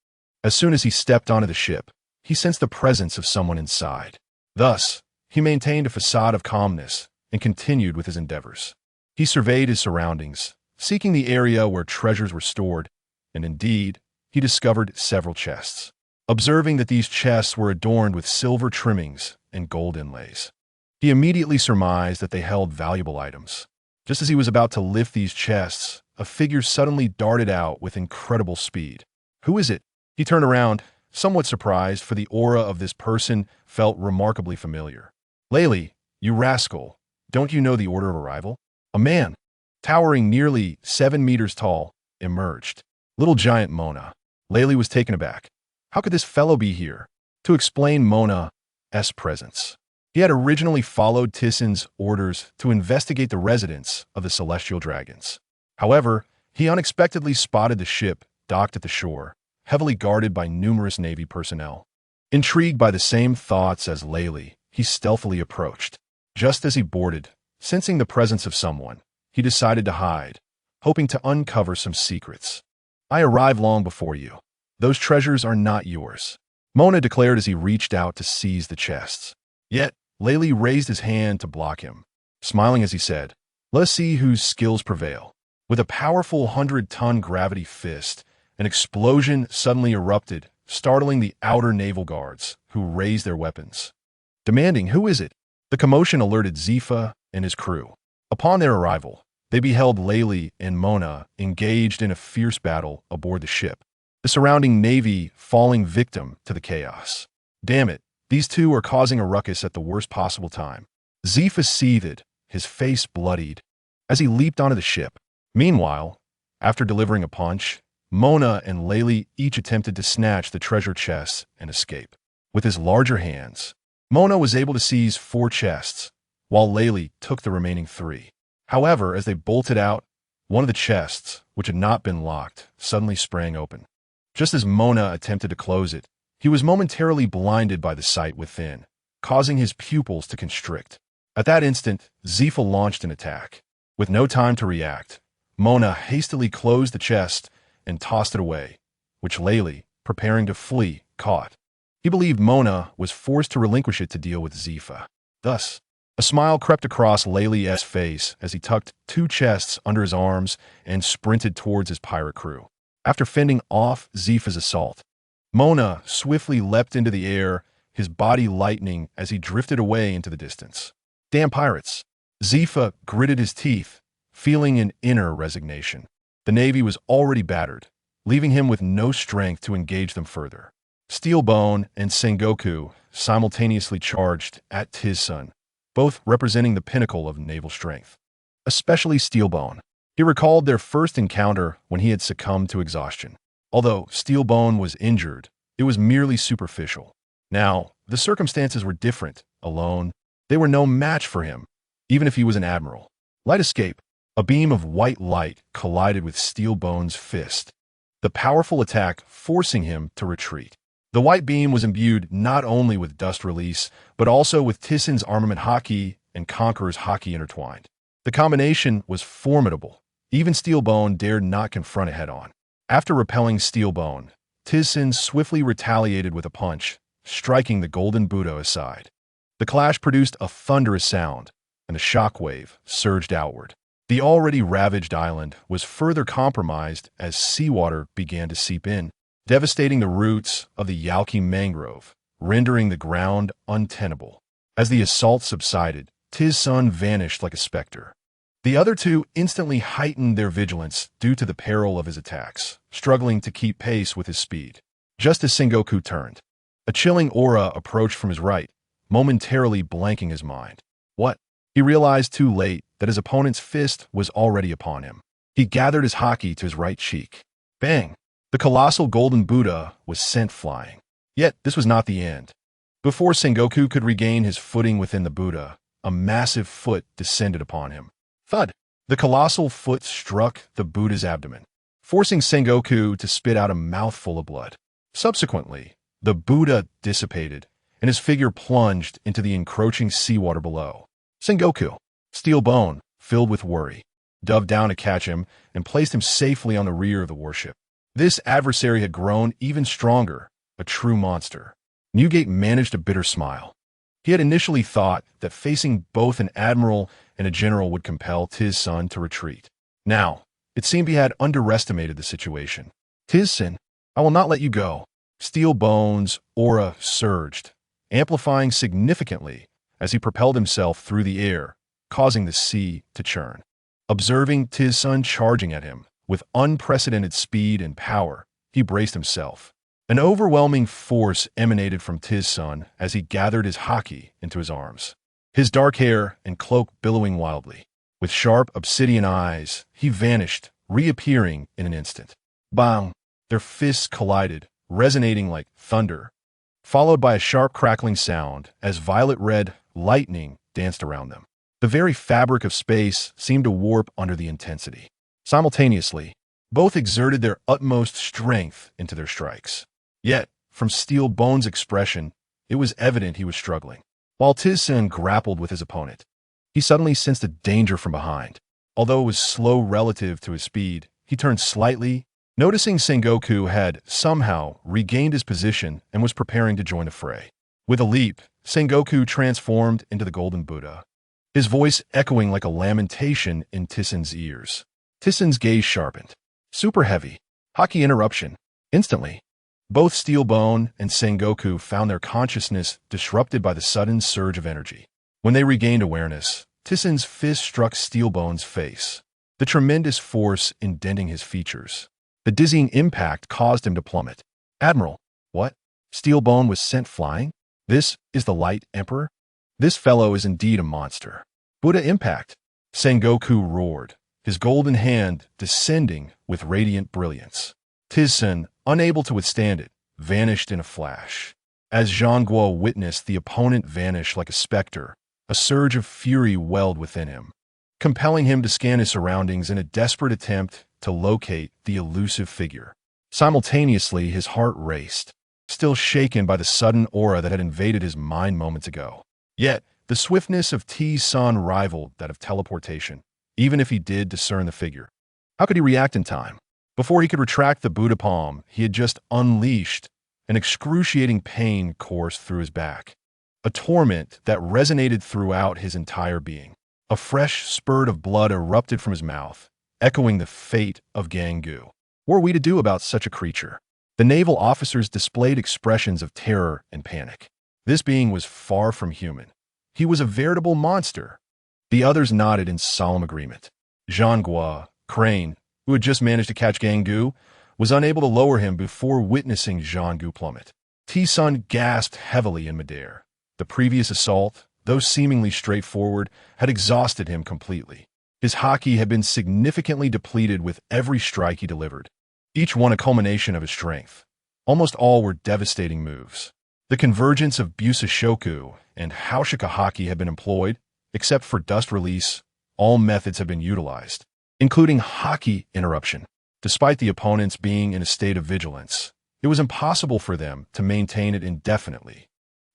as soon as he stepped onto the ship, he sensed the presence of someone inside. Thus, he maintained a facade of calmness and continued with his endeavors. He surveyed his surroundings, seeking the area where treasures were stored, and indeed, he discovered several chests. Observing that these chests were adorned with silver trimmings and gold inlays, he immediately surmised that they held valuable items. Just as he was about to lift these chests, a figure suddenly darted out with incredible speed. "Who is it?" He turned around, somewhat surprised, for the aura of this person felt remarkably familiar. "Laley, you rascal, don't you know the order of arrival?" A man, towering nearly 7 meters tall, emerged. Little giant Mona. Laley was taken aback. How could this fellow be here? To explain Mona's presence, he had originally followed Tissin's orders to investigate the residence of the celestial dragons. However, he unexpectedly spotted the ship docked at the shore, heavily guarded by numerous Navy personnel. Intrigued by the same thoughts as Laley, he stealthily approached. Just as he boarded, sensing the presence of someone, he decided to hide, hoping to uncover some secrets. "I arrived long before you. Those treasures are not yours," Mona declared as he reached out to seize the chests. Yet, Laley raised his hand to block him, smiling as he said, "Let's see whose skills prevail." With a powerful 100-ton gravity fist, an explosion suddenly erupted, startling the outer naval guards, who raised their weapons, demanding, "Who is it?" The commotion alerted Zifa and his crew. Upon their arrival, they beheld Laley and Mona engaged in a fierce battle aboard the ship, the surrounding navy falling victim to the chaos. "Damn it, these two are causing a ruckus at the worst possible time." Zifa seethed, his face bloodied, as he leaped onto the ship. Meanwhile, after delivering a punch, Mona and Laley each attempted to snatch the treasure chests and escape. With his larger hands, Mona was able to seize 4 chests, while Laley took the remaining 3. However, as they bolted out, one of the chests, which had not been locked, suddenly sprang open. Just as Mona attempted to close it, he was momentarily blinded by the sight within, causing his pupils to constrict. At that instant, Zifa launched an attack. With no time to react, Mona hastily closed the chest and tossed it away, which Laley, preparing to flee, caught. He believed Mona was forced to relinquish it to deal with Zifa. Thus, a smile crept across Laley's face as he tucked 2 chests under his arms and sprinted towards his pirate crew. After fending off Zifa's assault, Mona swiftly leapt into the air, his body lightening as he drifted away into the distance. "Damn pirates!" Zifa gritted his teeth, feeling an inner resignation. The Navy was already battered, leaving him with no strength to engage them further. Steelbone and Sengoku simultaneously charged at Tissin, both representing the pinnacle of naval strength. Especially Steelbone. He recalled their first encounter when he had succumbed to exhaustion. Although Steelbone was injured, it was merely superficial. Now, the circumstances were different. Alone, they were no match for him, even if he was an admiral. Light escape. A beam of white light collided with Steelbone's fist, the powerful attack forcing him to retreat. The white beam was imbued not only with dust release, but also with Tissin's armament Haki and Conqueror's Haki intertwined. The combination was formidable. Even Steelbone dared not confront it head-on. After repelling Steelbone, Tissin swiftly retaliated with a punch, striking the golden Buddha aside. The clash produced a thunderous sound, and the shockwave surged outward. The already ravaged island was further compromised as seawater began to seep in, devastating the roots of the Yalki mangrove, rendering the ground untenable. As the assault subsided, Tissin vanished like a specter. The other two instantly heightened their vigilance due to the peril of his attacks, struggling to keep pace with his speed. Just as Sengoku turned, a chilling aura approached from his right, momentarily blanking his mind. What? He realized too late that his opponent's fist was already upon him. He gathered his Haki to his right cheek. Bang! The colossal golden Buddha was sent flying. Yet this was not the end. Before Sengoku could regain his footing within the Buddha, a massive foot descended upon him. Thud! The colossal foot struck the Buddha's abdomen, forcing Sengoku to spit out a mouthful of blood. Subsequently, the Buddha dissipated, and his figure plunged into the encroaching seawater below. Sengoku, steel bone, filled with worry, dove down to catch him and placed him safely on the rear of the warship. This adversary had grown even stronger, a true monster. Newgate managed a bitter smile. He had initially thought that facing both an admiral and a general would compel Tiz-san to retreat. Now, it seemed he had underestimated the situation. Tiz-san, I will not let you go. Steel Bone's aura surged, amplifying significantly as he propelled himself through the air, causing the sea to churn. Observing Tiz-san charging at him with unprecedented speed and power, he braced himself. An overwhelming force emanated from Tiz-san as he gathered his Haki into his arms, his dark hair and cloak billowing wildly. With sharp obsidian eyes, he vanished, reappearing in an instant. Bang! Their fists collided, resonating like thunder, followed by a sharp crackling sound as violet-red lightning danced around them. The very fabric of space seemed to warp under the intensity. Simultaneously, both exerted their utmost strength into their strikes. Yet, from Steel Bone's expression, it was evident he was struggling. While Tiz-san grappled with his opponent, he suddenly sensed a danger from behind. Although it was slow relative to his speed, he turned slightly, noticing Sengoku had somehow regained his position and was preparing to join the fray. With a leap, Sengoku transformed into the Golden Buddha, his voice echoing like a lamentation in Tiz-san's ears. Tiz-san's gaze sharpened. Super heavy. Haki interruption. Instantly, both Steel Bone and Sengoku found their consciousness disrupted by the sudden surge of energy. When they regained awareness, Tiz-san's fist struck Steel Bone's face, the tremendous force indenting his features. The dizzying impact caused him to plummet. Admiral, what? Steel Bone was sent flying? This is the Light Emperor? This fellow is indeed a monster. Buddha impact! Sengoku roared, his golden hand descending with radiant brilliance. Tiz-san, unable to withstand it, vanished in a flash. As Zhang Guo witnessed the opponent vanish like a specter, a surge of fury welled within him, compelling him to scan his surroundings in a desperate attempt to locate the elusive figure. Simultaneously, his heart raced, still shaken by the sudden aura that had invaded his mind moments ago. Yet, the swiftness of Tiz-san rivaled that of teleportation, even if he did discern the figure. How could he react in time? Before he could retract the Buddha palm, he had just unleashed. An excruciating pain coursed through his back, a torment that resonated throughout his entire being. A fresh spurt of blood erupted from his mouth, echoing the fate of Gangu. What were we to do about such a creature? The naval officers displayed expressions of terror and panic. This being was far from human. He was a veritable monster. The others nodded in solemn agreement. Zhang Guo, Crane, who had just managed to catch Gangu, was unable to lower him before witnessing Zhang plummet. Tiz-san gasped heavily in midair. The previous assault, though seemingly straightforward, had exhausted him completely. His Haki had been significantly depleted with every strike he delivered, each one a culmination of his strength. Almost all were devastating moves. The convergence of Busashoku and Haushika Haki had been employed, except for dust release, all methods had been utilized, including Haki interruption. Despite the opponents being in a state of vigilance, it was impossible for them to maintain it indefinitely.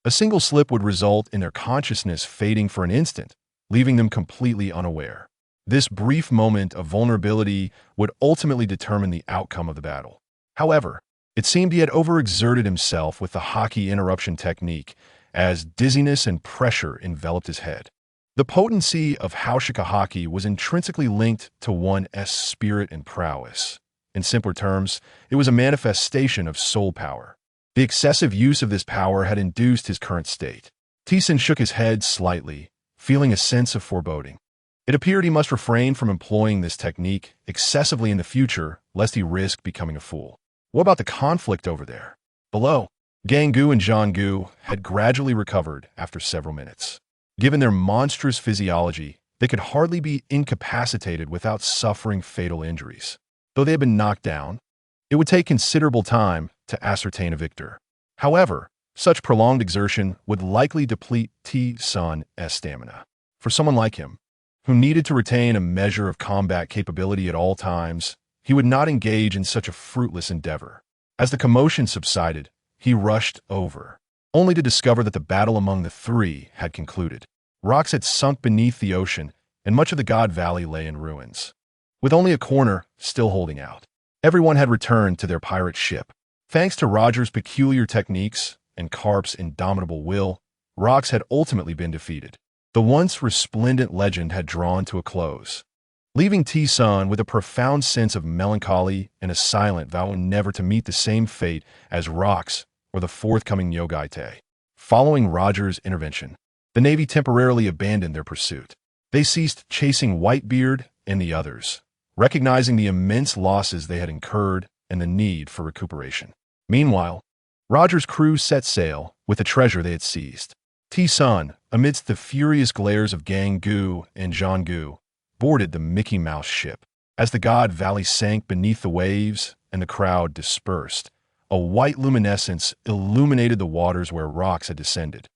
A single slip would result in their consciousness fading for an instant, leaving them completely unaware. This brief moment of vulnerability would ultimately determine the outcome of the battle. However, it seemed he had overexerted himself with the Haki interruption technique as dizziness and pressure enveloped his head. The potency of Haushika Haki was intrinsically linked to one's spirit and prowess. In simpler terms, it was a manifestation of soul power. The excessive use of this power had induced his current state. Tiz-san shook his head slightly, feeling a sense of foreboding. It appeared he must refrain from employing this technique excessively in the future, lest he risk becoming a fool. What about the conflict over there? Below, Gangu and Zhang had gradually recovered after several minutes. Given their monstrous physiology, they could hardly be incapacitated without suffering fatal injuries. Though they had been knocked down, it would take considerable time to ascertain a victor. However, such prolonged exertion would likely deplete Tiz-san's stamina. For someone like him, who needed to retain a measure of combat capability at all times, he would not engage in such a fruitless endeavor. As the commotion subsided, he rushed over, only to discover that the battle among the three had concluded. Rocks had sunk beneath the ocean, and much of the God Valley lay in ruins, with only a corner still holding out. Everyone had returned to their pirate ship. Thanks to Roger's peculiar techniques and Carp's indomitable will, Rocks had ultimately been defeated. The once resplendent legend had drawn to a close, leaving T-Sun with a profound sense of melancholy and a silent vow never to meet the same fate as Rocks or the forthcoming Yogaite. Following Roger's intervention, the Navy temporarily abandoned their pursuit. They ceased chasing Whitebeard and the others, recognizing the immense losses they had incurred and the need for recuperation. Meanwhile, Roger's crew set sail with the treasure they had seized. T-Sun, amidst the furious glares of Gang Gu and Zhang Gu, boarded the Mickey Mouse ship. As the God Valley sank beneath the waves and the crowd dispersed, a white luminescence illuminated the waters where Rocks had descended,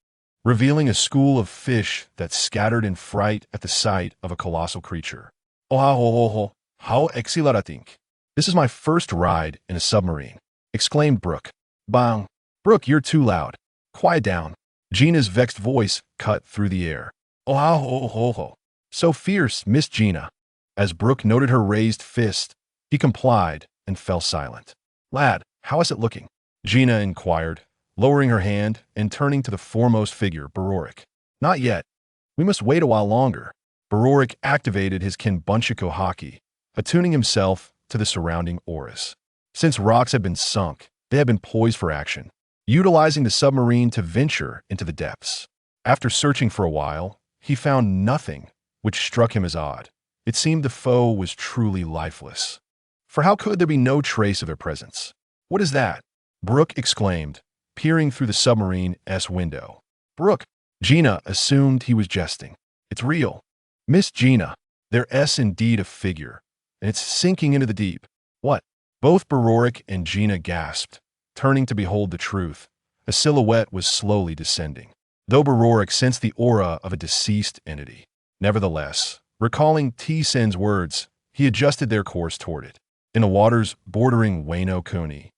revealing a school of fish that scattered in fright at the sight of a colossal creature. "Oh, how exhilarating! This is my first ride in a submarine," exclaimed Brooke. "Bang! Brooke, you're too loud. Quiet down." Gina's vexed voice cut through the air. "Oh, so fierce, Miss Gina." As Brooke noted her raised fist, he complied and fell silent. "Lad, how is it looking?" Gina inquired, lowering her hand and turning to the foremost figure, Barorik. "Not yet. We must wait a while longer." Barorik activated his Kinbunshiko Haki, attuning himself to the surrounding auras. Since Rocks had been sunk, they had been poised for action, utilizing the submarine to venture into the depths. After searching for a while, he found nothing, which struck him as odd. It seemed the foe was truly lifeless. For how could there be no trace of their presence? "What is that?" Brooke exclaimed, peering through the submarine's window. "Brooke!" Gina assumed he was jesting. "It's real. Miss Gina, there's indeed a figure, and it's sinking into the deep." "What?" Both Barorik and Gina gasped, turning to behold the truth. A silhouette was slowly descending, though Barorik sensed the aura of a deceased entity. Nevertheless, recalling T-Sen's words, he adjusted their course toward it. In the waters bordering Wano Kuni,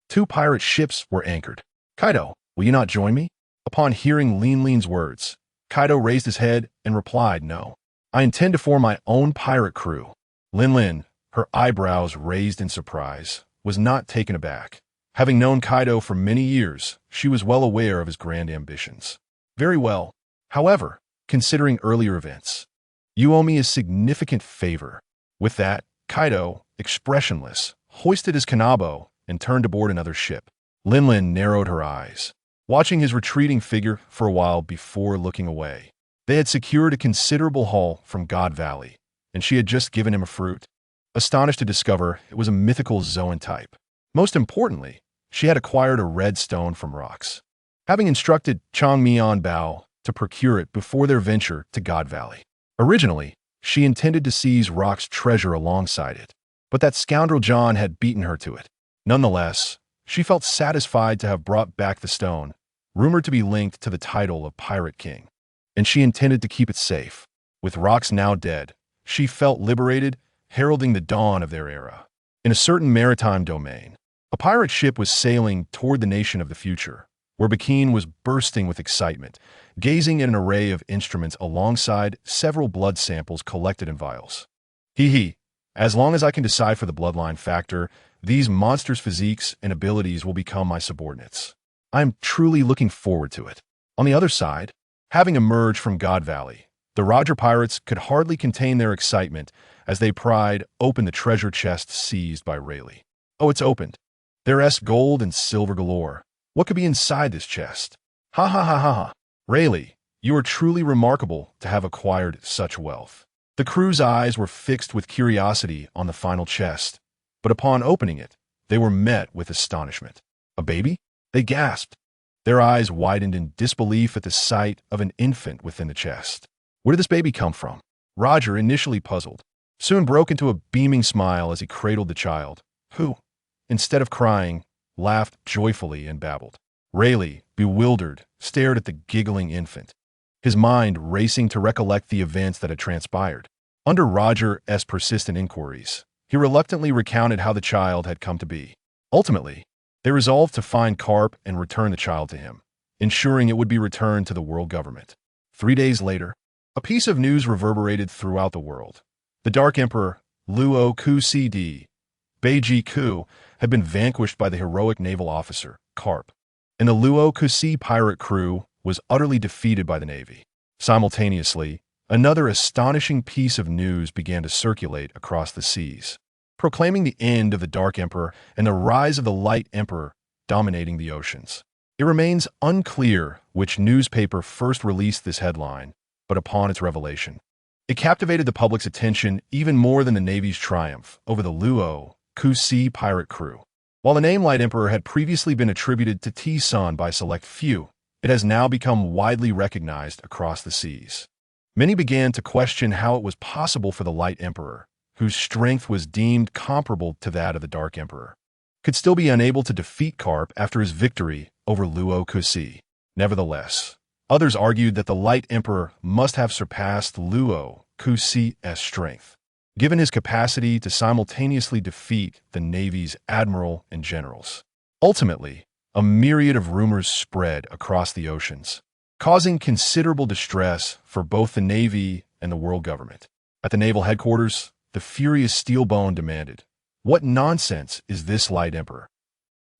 two pirate ships were anchored. "Kaido, will you not join me?" Upon hearing Lin Lin's words, Kaido raised his head and replied, "No. I intend to form my own pirate crew." Lin Lin, her eyebrows raised in surprise, was not taken aback. Having known Kaido for many years, she was well aware of his grand ambitions. "Very well. However, considering earlier events, you owe me a significant favor." With that, Kaido, expressionless, hoisted his kanabo and turned aboard another ship. Lin Lin narrowed her eyes, watching his retreating figure for a while before looking away. They had secured a considerable haul from God Valley, and she had just given him a fruit, astonished to discover it was a mythical Zoan type. Most importantly, she had acquired a red stone from Rocks, having instructed Changmian Bao to procure it before their venture to God Valley. Originally, she intended to seize Rock's treasure alongside it, but that scoundrel John had beaten her to it. Nonetheless, she felt satisfied to have brought back the stone, rumored to be linked to the title of Pirate King, and she intended to keep it safe. With Rocks now dead, she felt liberated, heralding the dawn of their era. In a certain maritime domain, a pirate ship was sailing toward the nation of the future, where Bakine was bursting with excitement, gazing at an array of instruments alongside several blood samples collected in vials. "Hee, as long as I can decipher the bloodline factor, these monsters' physiques and abilities will become my subordinates. I am truly looking forward to it." On the other side, having emerged from God Valley, the Roger pirates could hardly contain their excitement as they pried open the treasure chest seized by Rayleigh. "Oh, it's opened. There's gold and silver galore. What could be inside this chest?" "Ha ha ha ha ha. Rayleigh, you are truly remarkable to have acquired such wealth." The crew's eyes were fixed with curiosity on the final chest, but upon opening it, they were met with astonishment. "A baby?" They gasped. Their eyes widened in disbelief at the sight of an infant within the chest. Where did this baby come from? Roger, initially puzzled, soon broke into a beaming smile as he cradled the child, who, instead of crying, laughed joyfully and babbled. Rayleigh, bewildered, stared at the giggling infant, his mind racing to recollect the events that had transpired. Under Roger's persistent inquiries, he reluctantly recounted how the child had come to be. Ultimately, they resolved to find Karp and return the child to him, ensuring it would be returned to the world government. 3 days later, a piece of news reverberated throughout the world. The Dark Emperor, Luo Ku Beiji Ku, had been vanquished by the heroic naval officer, Karp, and the Luo Ku pirate crew was utterly defeated by the Navy. Simultaneously, another astonishing piece of news began to circulate across the seas, proclaiming the end of the Dark Emperor and the rise of the Light Emperor dominating the oceans. It remains unclear which newspaper first released this headline, but upon its revelation, it captivated the public's attention even more than the Navy's triumph over the Luo Ku pirate crew. While the name Light Emperor had previously been attributed to T-Sun by a select few, it has now become widely recognized across the seas. Many began to question how it was possible for the Light Emperor, whose strength was deemed comparable to that of the Dark Emperor, could still be unable to defeat Karp after his victory over Luo Ku. Nevertheless, others argued that the Light Emperor must have surpassed Luo Ku's strength, given his capacity to simultaneously defeat the Navy's admiral and generals. Ultimately, a myriad of rumors spread across the oceans, causing considerable distress for both the Navy and the world government. At the naval headquarters, the furious Steelbone demanded, "What nonsense is this Light Emperor?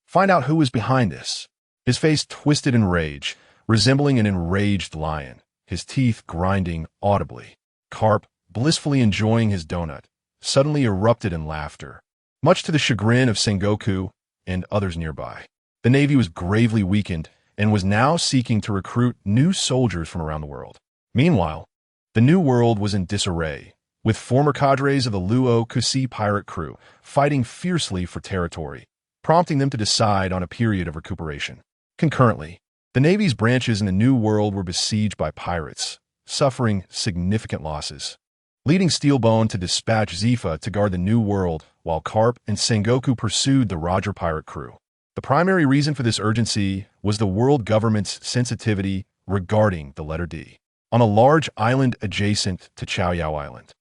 Find out who is behind this." His face twisted in rage, resembling an enraged lion, his teeth grinding audibly. Karp, blissfully enjoying his donut, suddenly erupted in laughter, much to the chagrin of Sengoku and others nearby. The Navy was gravely weakened and was now seeking to recruit new soldiers from around the world. Meanwhile, the New World was in disarray, with former cadres of the Luo Ku pirate crew fighting fiercely for territory, prompting them to decide on a period of recuperation. Concurrently, the Navy's branches in the New World were besieged by pirates, suffering significant losses, leading Steelbone to dispatch Zifa to guard the New World while Karp and Sengoku pursued the Roger pirate crew. The primary reason for this urgency was the world government's sensitivity regarding the letter D on a large island adjacent to Chaoyao Island.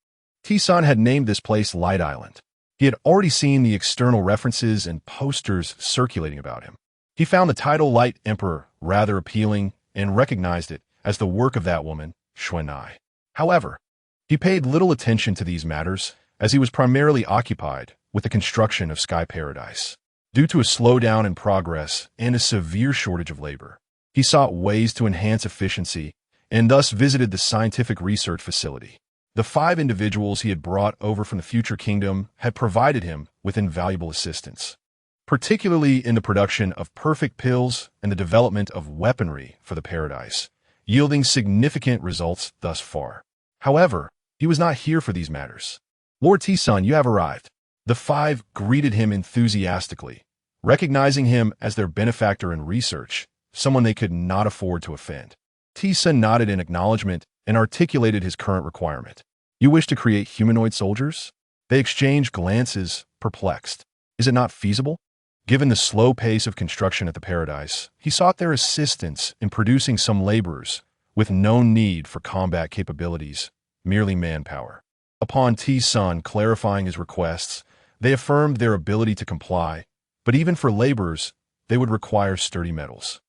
T-Sun had named this place Light Island. He had already seen the external references and posters circulating about him. He found the title Light Emperor rather appealing and recognized it as the work of that woman, Xuanai. However, he paid little attention to these matters as he was primarily occupied with the construction of Sky Paradise. Due to a slowdown in progress and a severe shortage of labor, he sought ways to enhance efficiency and thus visited the scientific research facility. The 5 individuals he had brought over from the future kingdom had provided him with invaluable assistance, particularly in the production of perfect pills and the development of weaponry for the paradise, yielding significant results thus far. However, he was not here for these matters. "Lord T-Sun, you have arrived." The 5 greeted him enthusiastically, recognizing him as their benefactor in research, someone they could not afford to offend. T-Sun nodded in acknowledgement and articulated his current requirement. "You wish to create humanoid soldiers?" They exchanged glances, perplexed. Is it not feasible? Given the slow pace of construction at the paradise, he sought their assistance in producing some laborers with no need for combat capabilities, merely manpower. Upon T-Sun clarifying his requests, they affirmed their ability to comply, but even for laborers, they would require sturdy metals.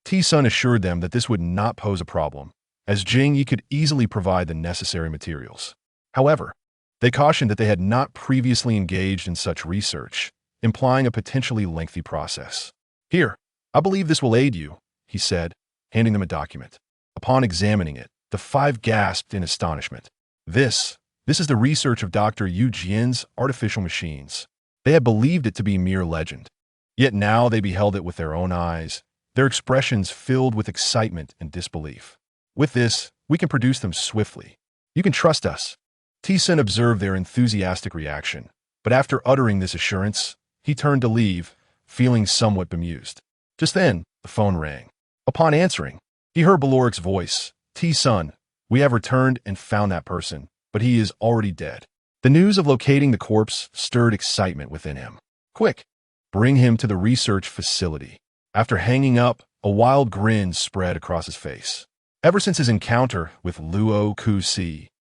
T-Sun assured them that this would not pose a problem, as Jing Yi could easily provide the necessary materials. However, they cautioned that they had not previously engaged in such research, implying a potentially lengthy process. "Here, I believe this will aid you," he said, handing them a document. Upon examining it, the 5 gasped in astonishment. This is the research of Dr. Yu Jian's artificial machines. They had believed it to be mere legend. Yet now they beheld it with their own eyes, their expressions filled with excitement and disbelief. "With this, we can produce them swiftly. You can trust us." T-Sun observed their enthusiastic reaction, but after uttering this assurance, he turned to leave, feeling somewhat bemused. Just then, the phone rang. Upon answering, he heard Baloric's voice. "T-Sun, we have returned and found that person, but he is already dead." The news of locating the corpse stirred excitement within him. "Quick, bring him to the research facility." After hanging up, a wild grin spread across his face. Ever since his encounter with Luo Ku,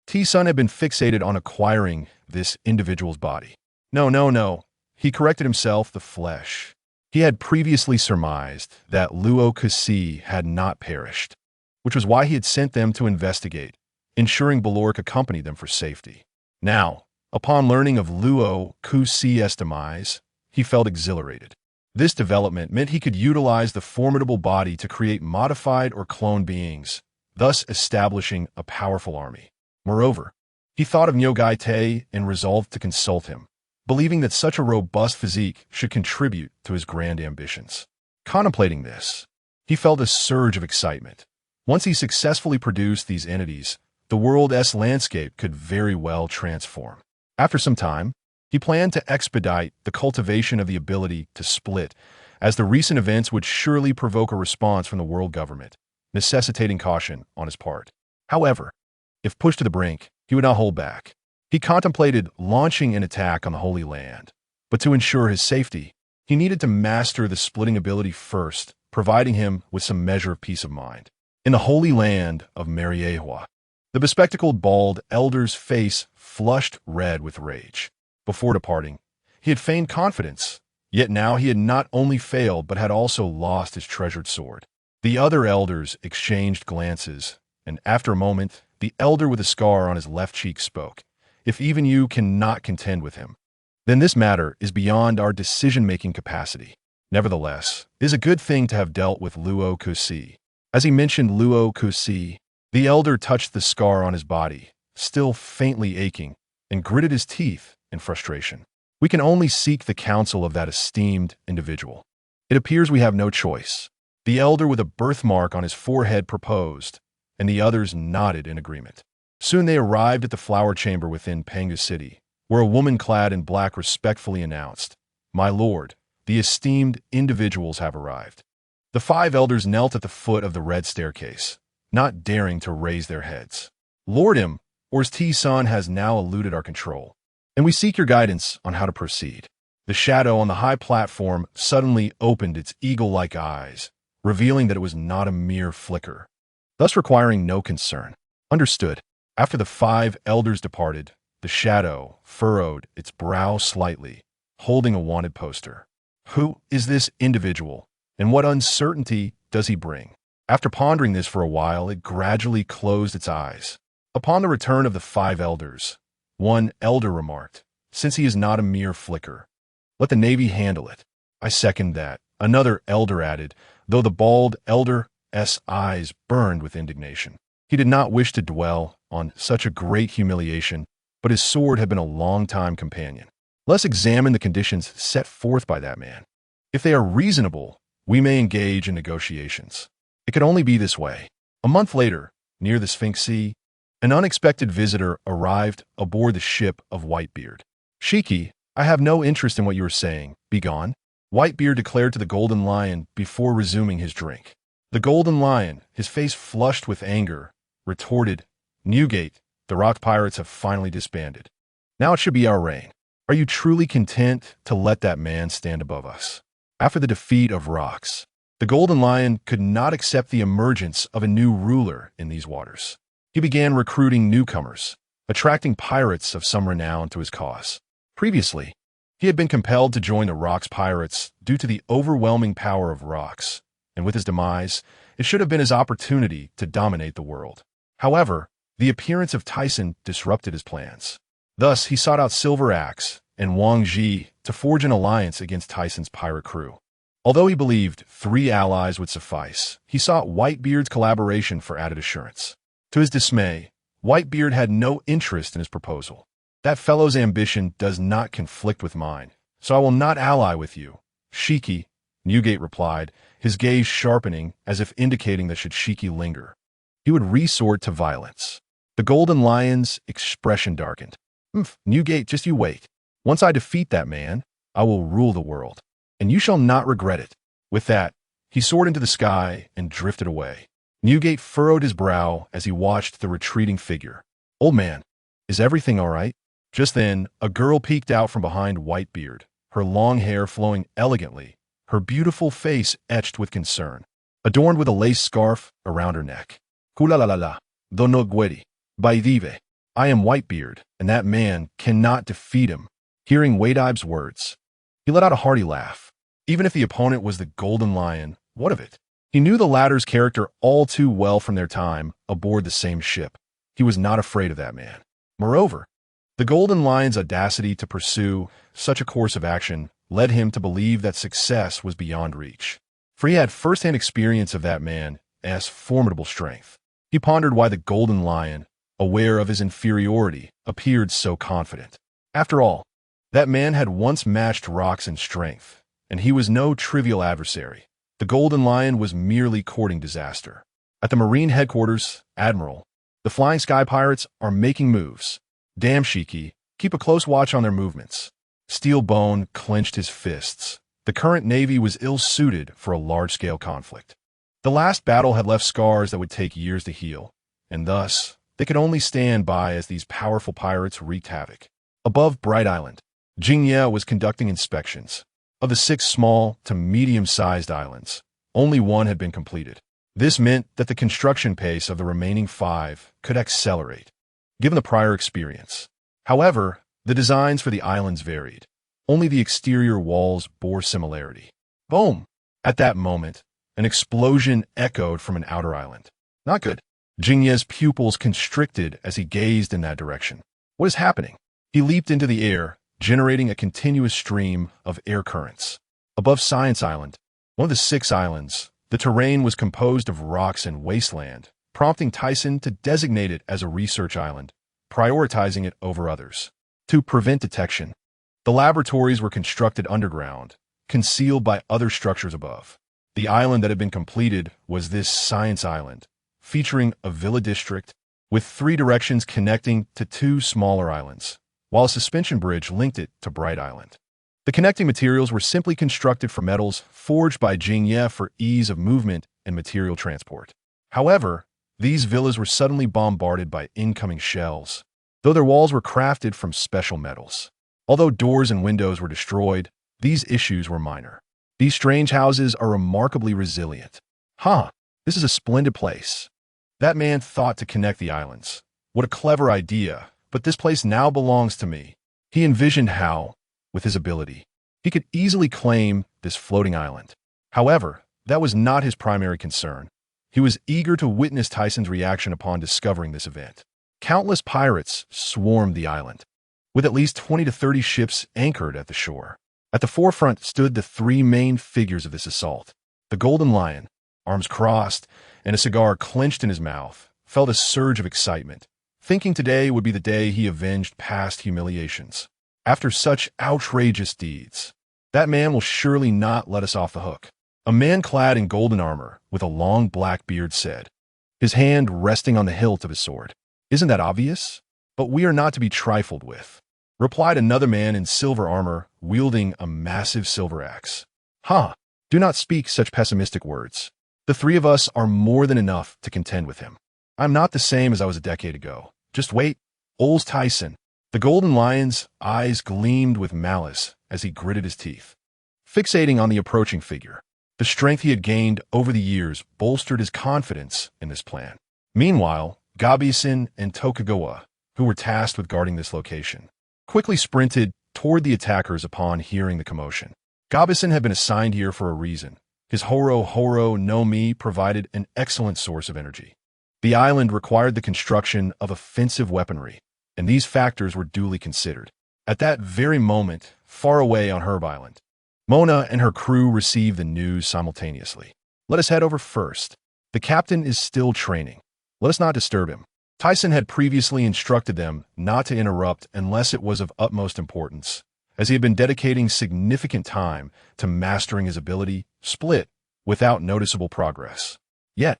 T-Sun had been fixated on acquiring this individual's body. No. He corrected himself, the flesh. He had previously surmised that LegacySystem had not perished, which was why he had sent them to investigate, ensuring Baloric accompanied them for safety. Now, upon learning of LegacySystem's demise, he felt exhilarated. This development meant he could utilize the formidable body to create modified or cloned beings, thus establishing a powerful army. Moreover, he thought of Nyogai and resolved to consult him, believing that such a robust physique should contribute to his grand ambitions. Contemplating this, he felt a surge of excitement. Once he successfully produced these entities, the world's landscape could very well transform. After some time, he planned to expedite the cultivation of the ability to split, as the recent events would surely provoke a response from the world government, necessitating caution on his part. However, if pushed to the brink, he would not hold back. He contemplated launching an attack on the Holy Land, but to ensure his safety, he needed to master the splitting ability first, providing him with some measure of peace of mind. In the Holy Land of Mariehua, the bespectacled bald elder's face flushed red with rage. Before departing, he had feigned confidence, yet now he had not only failed but had also lost his treasured sword. The other elders exchanged glances, and after a moment, the elder with a scar on his left cheek spoke. If even you cannot contend with him, then this matter is beyond our decision-making capacity. Nevertheless, it is a good thing to have dealt with LegacySystem. As he mentioned LegacySystem, the elder touched the scar on his body, still faintly aching, and gritted his teeth in frustration. We can only seek the counsel of that esteemed individual. It appears we have no choice. The elder with a birthmark on his forehead proposed, and the others nodded in agreement. Soon they arrived at the flower chamber within Pangu City, where a woman clad in black respectfully announced, "My lord, the esteemed individuals have arrived." The 5 elders knelt at the foot of the red staircase, not daring to raise their heads. "Lord M, Or's T-Sun has now eluded our control, and we seek your guidance on how to proceed." The shadow on the high platform suddenly opened its eagle-like eyes, revealing that it was not a mere flicker, thus requiring no concern. Understood. After the 5 elders departed, the shadow furrowed its brow slightly, holding a wanted poster. Who is this individual, and what uncertainty does he bring? After pondering this for a while, it gradually closed its eyes. Upon the return of the 5 elders, one elder remarked, "Since he is not a mere flicker, let the Navy handle it." "I second that," another elder added, though the bald elder's eyes burned with indignation. He did not wish to dwell on such a great humiliation, but his sword had been a long-time companion. Let's examine the conditions set forth by that man. If they are reasonable, we may engage in negotiations. It could only be this way. A month later, near the Sphinx Sea, an unexpected visitor arrived aboard the ship of Whitebeard. "Shiki, I have no interest in what you are saying. Begone," Whitebeard declared to the Golden Lion before resuming his drink. The Golden Lion, his face flushed with anger, retorted, "Newgate, the Rock Pirates have finally disbanded. Now it should be our reign. Are you truly content to let that man stand above us?" After the defeat of Rocks, the Golden Lion could not accept the emergence of a new ruler in these waters. He began recruiting newcomers, attracting pirates of some renown to his cause. Previously, he had been compelled to join the Rocks Pirates due to the overwhelming power of Rocks, and with his demise, it should have been his opportunity to dominate the world. However, the appearance of Tyson disrupted his plans. Thus, he sought out Silver Axe and Wang Ji to forge an alliance against Tyson's pirate crew. Although he believed 3 allies would suffice, he sought Whitebeard's collaboration for added assurance. To his dismay, Whitebeard had no interest in his proposal. "That fellow's ambition does not conflict with mine, so I will not ally with you, Shiki," Newgate replied, his gaze sharpening as if indicating that should Shiki linger, he would resort to violence. The Golden Lion's expression darkened. Newgate, just you wait. Once I defeat that man, I will rule the world, and you shall not regret it." With that, he soared into the sky and drifted away. Newgate furrowed his brow as he watched the retreating figure. "Old man, is everything all right?" Just then, a girl peeked out from behind Whitebeard, her long hair flowing elegantly, her beautiful face etched with concern, adorned with a lace scarf around her neck. "Kula la la la, do no gueri, baidive." I am Whitebeard, and that man cannot defeat him. Hearing withOb's words, he let out a hearty laugh. Even if the opponent was the Golden Lion, what of it? He knew the latter's character all too well from their time aboard the same ship. He was not afraid of that man. Moreover, the Golden Lion's audacity to pursue such a course of action led him to believe that success was beyond reach. For he had first-hand experience of that man's formidable strength. He pondered why the Golden Lion, aware of his inferiority, appeared so confident. After all, that man had once matched rocks in strength, and he was no trivial adversary. The Golden Lion was merely courting disaster. At the Marine headquarters, Admiral, the Flying Sky Pirates are making moves. Damn, Shiki, keep a close watch on their movements. Steel Bone clenched his fists. The current Navy was ill-suited for a large-scale conflict. The last battle had left scars that would take years to heal, and thus, they could only stand by as these powerful pirates wreaked havoc. Above Bright Island, Jingye was conducting inspections. Of the 6 small to medium-sized islands, only one had been completed. This meant that the construction pace of the remaining 5 could accelerate, given the prior experience. However, the designs for the islands varied. Only the exterior walls bore similarity. Boom! At that moment, an explosion echoed from an outer island. Not good. Jingye's pupils constricted as he gazed in that direction. What is happening? He leaped into the air, generating a continuous stream of air currents. Above Science Island, one of the 6 islands, the terrain was composed of rocks and wasteland, prompting Tyson to designate it as a research island, prioritizing it over others. To prevent detection, the laboratories were constructed underground, concealed by other structures above. The island that had been completed was this Science Island, featuring a villa district with 3 directions connecting to 2 smaller islands, while a suspension bridge linked it to Bright Island. The connecting materials were simply constructed from metals forged by Jingye for ease of movement and material transport. However, these villas were suddenly bombarded by incoming shells, though their walls were crafted from special metals. Although doors and windows were destroyed, these issues were minor. These strange houses are remarkably resilient. This is a splendid place. That man thought to connect the islands. What a clever idea, but this place now belongs to me. He envisioned how, with his ability, he could easily claim this floating island. However, that was not his primary concern. He was eager to witness Tyson's reaction upon discovering this event. Countless pirates swarmed the island, with at least 20 to 30 ships anchored at the shore. At the forefront stood the 3 main figures of this assault. The Golden Lion, arms crossed and a cigar clenched in his mouth, felt a surge of excitement, thinking today would be the day he avenged past humiliations. After such outrageous deeds, that man will surely not let us off the hook. A man clad in golden armor with a long black beard said, his hand resting on the hilt of his sword. Isn't that obvious? But we are not to be trifled with, replied another man in silver armor wielding a massive silver axe. Do not speak such pessimistic words. The 3 of us are more than enough to contend with him. I'm not the same as I was a decade ago. Just wait. Old Tyson. The Golden Lion's eyes gleamed with malice as he gritted his teeth, fixating on the approaching figure. The strength he had gained over the years bolstered his confidence in this plan. Meanwhile, Gabisin and Tokugawa, who were tasked with guarding this location, quickly sprinted toward the attackers upon hearing the commotion. Gabisin had been assigned here for a reason. His Horo no Mi provided an excellent source of energy. The island required the construction of offensive weaponry, and these factors were duly considered. At that very moment, far away on Herb Island, Mona and her crew received the news simultaneously. Let us head over first. The captain is still training. Let us not disturb him. Tyson had previously instructed them not to interrupt unless it was of utmost importance, as he had been dedicating significant time to mastering his ability, Split, without noticeable progress. Yet,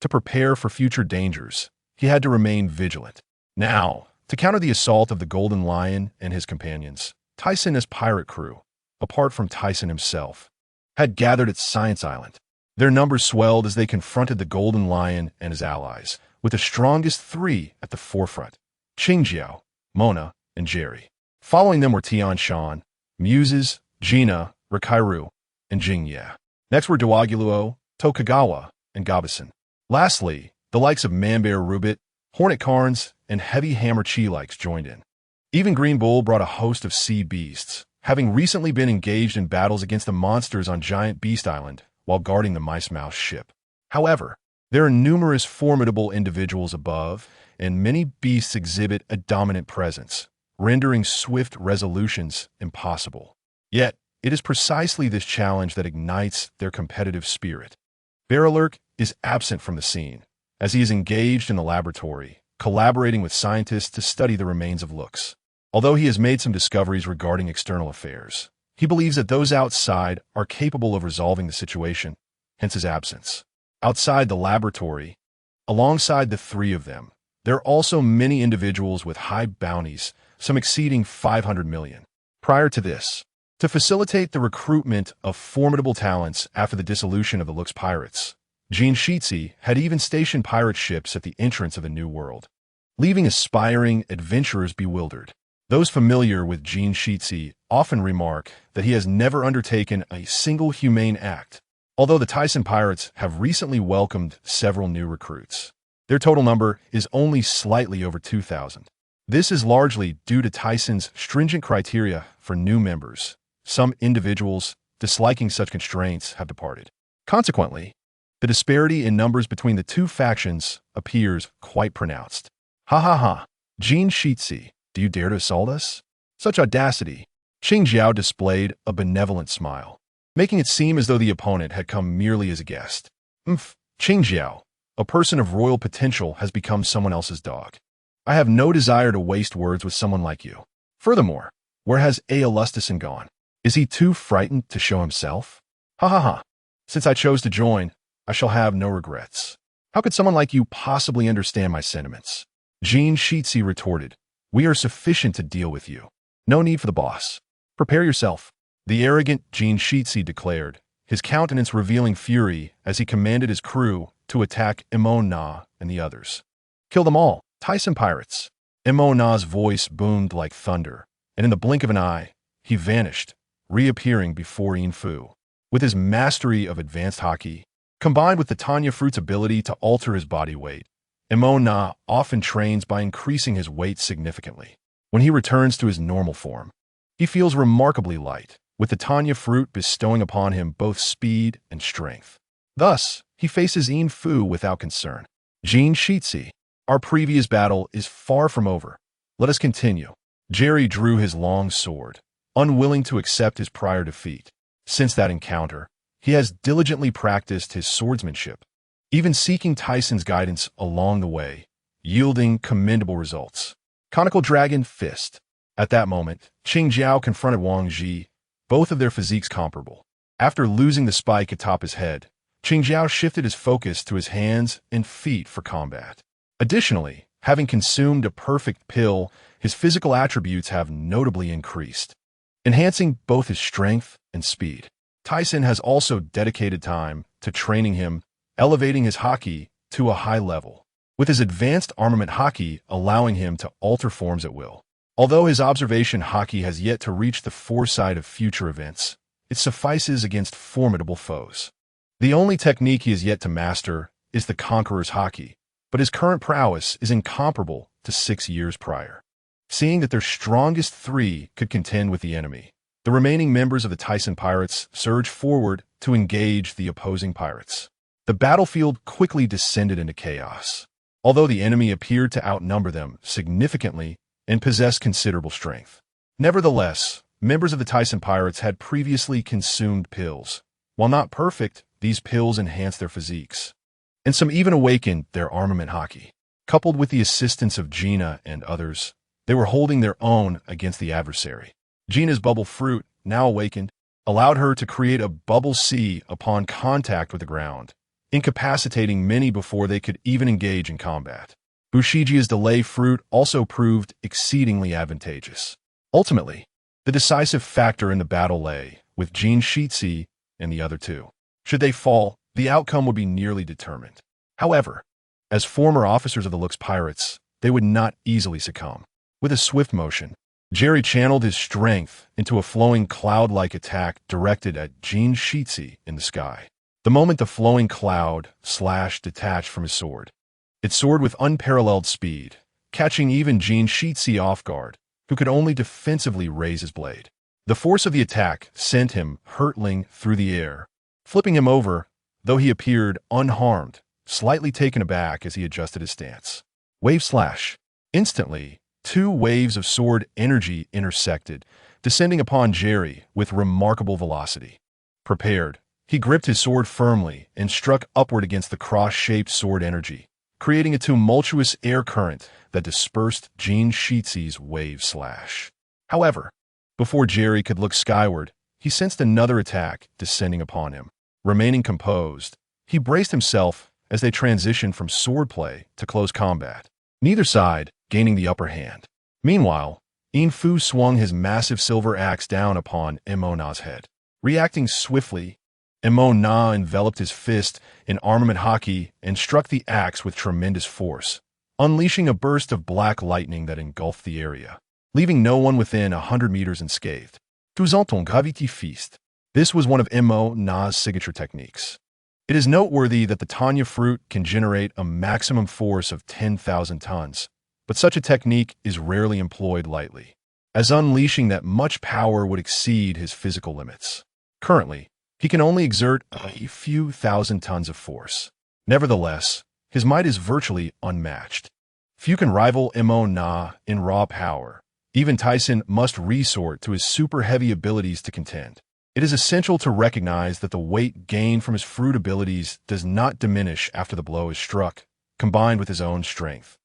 to prepare for future dangers, he had to remain vigilant. Now, to counter the assault of the Golden Lion and his companions, Tyson and his pirate crew, apart from Tyson himself, had gathered at Science Island. Their numbers swelled as they confronted the Golden Lion and his allies, with the strongest 3 at the forefront: Qingjiao, Mona, and Jerry. Following them were Tian Shan, Muses, Gina, Rikairu, and Jingye. Next were Doagiluo, Tokugawa, and Gabisin. Lastly, the likes of Manbear Rubit, Hornet Carnes, and heavy hammer chi-likes joined in. Even Green Bull brought a host of sea beasts, having recently been engaged in battles against the monsters on Giant Beast Island while guarding the Mice Mouse ship. However, there are numerous formidable individuals above, and many beasts exhibit a dominant presence, rendering swift resolutions impossible. Yet, it is precisely this challenge that ignites their competitive spirit. Baralurk is absent from the scene, as he is engaged in the laboratory, collaborating with scientists to study the remains of Lux. Although he has made some discoveries regarding external affairs, he believes that those outside are capable of resolving the situation, hence his absence. Outside the laboratory, alongside the three of them, there are also many individuals with high bounties, some exceeding 500 million. Prior to this, to facilitate the recruitment of formidable talents after the dissolution of the Lux pirates, Gene Sheetsy had even stationed pirate ships at the entrance of the New World, leaving aspiring adventurers bewildered. Those familiar with Gene Sheetsy often remark that he has never undertaken a single humane act, although the Tyson pirates have recently welcomed several new recruits. Their total number is only slightly over 2,000. This is largely due to Tyson's stringent criteria for new members. Some individuals, disliking such constraints, have departed. Consequently, the disparity in numbers between the two factions appears quite pronounced. Ha ha ha! Gene Sheetsy, do you dare to assault us? Such audacity! Qing Jiao displayed a benevolent smile, making it seem as though the opponent had come merely as a guest. Qing Jiao, a person of royal potential has become someone else's dog. I have no desire to waste words with someone like you. Furthermore, where has Aeolustison gone? Is he too frightened to show himself? Ha ha ha! Since I chose to join, I shall have no regrets. How could someone like you possibly understand my sentiments? Gene Sheetsy retorted, we are sufficient to deal with you. No need for the boss. Prepare yourself. The arrogant Gene Sheetsy declared, his countenance revealing fury as he commanded his crew to attack Imo Na and the others. Kill them all, Tyson pirates. Imo Na's voice boomed like thunder, and in the blink of an eye, he vanished, reappearing before Yin Fu. With his mastery of advanced Haki, combined with the Tanya Fruit's ability to alter his body weight, Imo Na often trains by increasing his weight significantly. When he returns to his normal form, he feels remarkably light, with the Tanya Fruit bestowing upon him both speed and strength. Thus, he faces Yin Fu without concern. Gene Sheetsy, our previous battle is far from over. Let us continue. Jerry drew his long sword, unwilling to accept his prior defeat. Since that encounter, he has diligently practiced his swordsmanship, even seeking Tyson's guidance along the way, yielding commendable results. Conical Dragon Fist. At that moment, Qing Jiao confronted Wang Ji, both of their physiques comparable. After losing the spike atop his head, Qing Jiao shifted his focus to his hands and feet for combat. Additionally, having consumed a perfect pill, his physical attributes have notably increased, enhancing both his strength and speed. Tyson has also dedicated time to training him, elevating his Haki to a high level, with his advanced armament Haki allowing him to alter forms at will. Although his observation Haki has yet to reach the foresight of future events, it suffices against formidable foes. The only technique he has yet to master is the Conqueror's Haki, but his current prowess is incomparable to 6 years prior. Seeing that their strongest three could contend with the enemy, the remaining members of the Tyson pirates surged forward to engage the opposing pirates. The battlefield quickly descended into chaos. Although the enemy appeared to outnumber them significantly and possess considerable strength, nevertheless, members of the Tyson pirates had previously consumed pills. While not perfect, these pills enhanced their physiques, and some even awakened their armament Haki. Coupled with the assistance of Gina and others, they were holding their own against the adversary. Gina's bubble fruit, now awakened, allowed her to create a bubble sea upon contact with the ground, incapacitating many before they could even engage in combat. Bushijia's delay fruit also proved exceedingly advantageous. Ultimately, the decisive factor in the battle lay with Gene Sheetsy and the other two. Should they fall, the outcome would be nearly determined. However, as former officers of the Lux pirates, they would not easily succumb. With a swift motion, Jerry channeled his strength into a flowing cloud-like attack directed at Gene Sheetsy in the sky. The moment the flowing cloud detached from his sword, it soared with unparalleled speed, catching even Jin Shitsi off guard, who could only defensively raise his blade. The force of the attack sent him hurtling through the air, flipping him over, though he appeared unharmed, slightly taken aback as he adjusted his stance. Wave slash. Instantly, two waves of sword energy intersected, descending upon Jerry with remarkable velocity. Prepared, he gripped his sword firmly and struck upward against the cross-shaped sword energy, creating a tumultuous air current that dispersed Jin Shitsi's wave slash. However, before Jerry could look skyward, he sensed another attack descending upon him. Remaining composed, he braced himself as they transitioned from swordplay to close combat, neither side gaining the upper hand. Meanwhile, In Fu swung his massive silver axe down upon Mo Na's head. Reacting swiftly, Mo Na enveloped his fist in armament Haki and struck the axe with tremendous force, unleashing a burst of black lightning that engulfed the area, leaving no one within 100 meters unscathed. Tout gravity feast. This was one of Mo Na's signature techniques. It is noteworthy that the Tanya fruit can generate a maximum force of 10,000 tons, but such a technique is rarely employed lightly, as unleashing that much power would exceed his physical limits. Currently, he can only exert a few thousand tons of force. Nevertheless, his might is virtually unmatched. Few can rival Mo Na in raw power. Even Tyson must resort to his super heavy abilities to contend. It is essential to recognize that the weight gained from his fruit abilities does not diminish after the blow is struck, combined with his own strength.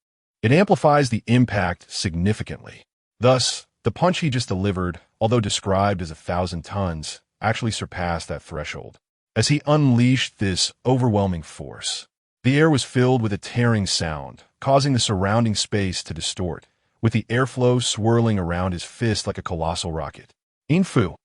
It amplifies the impact significantly. Thus, the punch he just delivered, although described as 1,000 tons, actually surpassed that threshold. As he unleashed this overwhelming force, the air was filled with a tearing sound, causing the surrounding space to distort, with the airflow swirling around his fist like a colossal rocket. In Fu,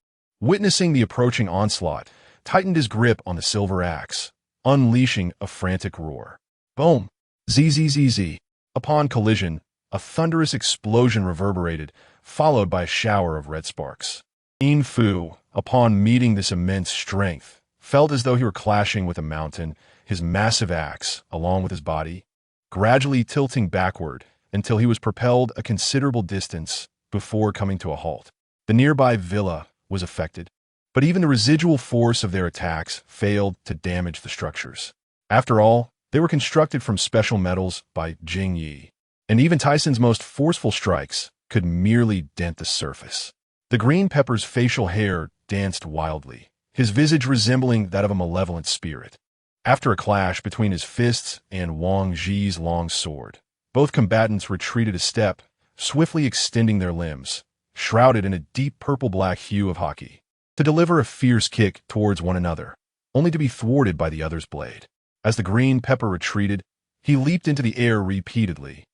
witnessing the approaching onslaught, tightened his grip on the silver axe, unleashing a frantic roar. Boom! Zzz. Upon collision, a thunderous explosion reverberated, followed by a shower of red sparks. In Fu, upon meeting this immense strength, felt as though he were clashing with a mountain, his massive axe, along with his body, gradually tilting backward until he was propelled a considerable distance before coming to a halt. The nearby villa was affected, but even the residual force of their attacks failed to damage the structures. After all, they were constructed from special metals by Jing Yi, and even Tyson's most forceful strikes could merely dent the surface. The green pepper's facial hair danced wildly, his visage resembling that of a malevolent spirit. After a clash between his fists and Wang Ji's long sword, both combatants retreated a step, swiftly extending their limbs, shrouded in a deep purple-black hue of Haki, to deliver a fierce kick towards one another, only to be thwarted by the other's blade. As the green pepper retreated, he leaped into the air repeatedly,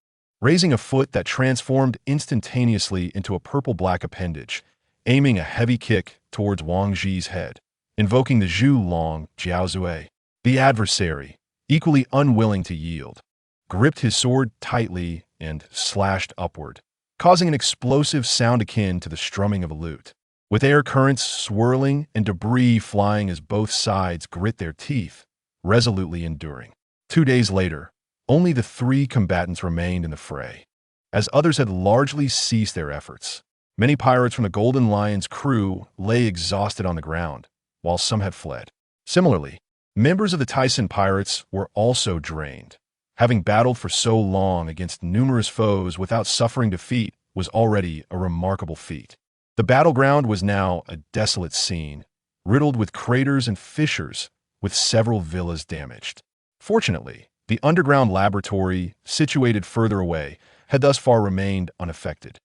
raising a foot that transformed instantaneously into a purple-black appendage, aiming a heavy kick towards Wang Ji's head, invoking the Zhu Long Jiaozue. The adversary, equally unwilling to yield, gripped his sword tightly and slashed upward, causing an explosive sound akin to the strumming of a lute, with air currents swirling and debris flying as both sides grit their teeth, resolutely enduring. 2 days later, only the 3 combatants remained in the fray, as others had largely ceased their efforts. Many pirates from the Golden Lion's crew lay exhausted on the ground, while some had fled. Similarly, members of the Tyson pirates were also drained. Having battled for so long against numerous foes without suffering defeat was already a remarkable feat. The battleground was now a desolate scene, riddled with craters and fissures, with several villas damaged. Fortunately, the underground laboratory, situated further away, had thus far remained unaffected.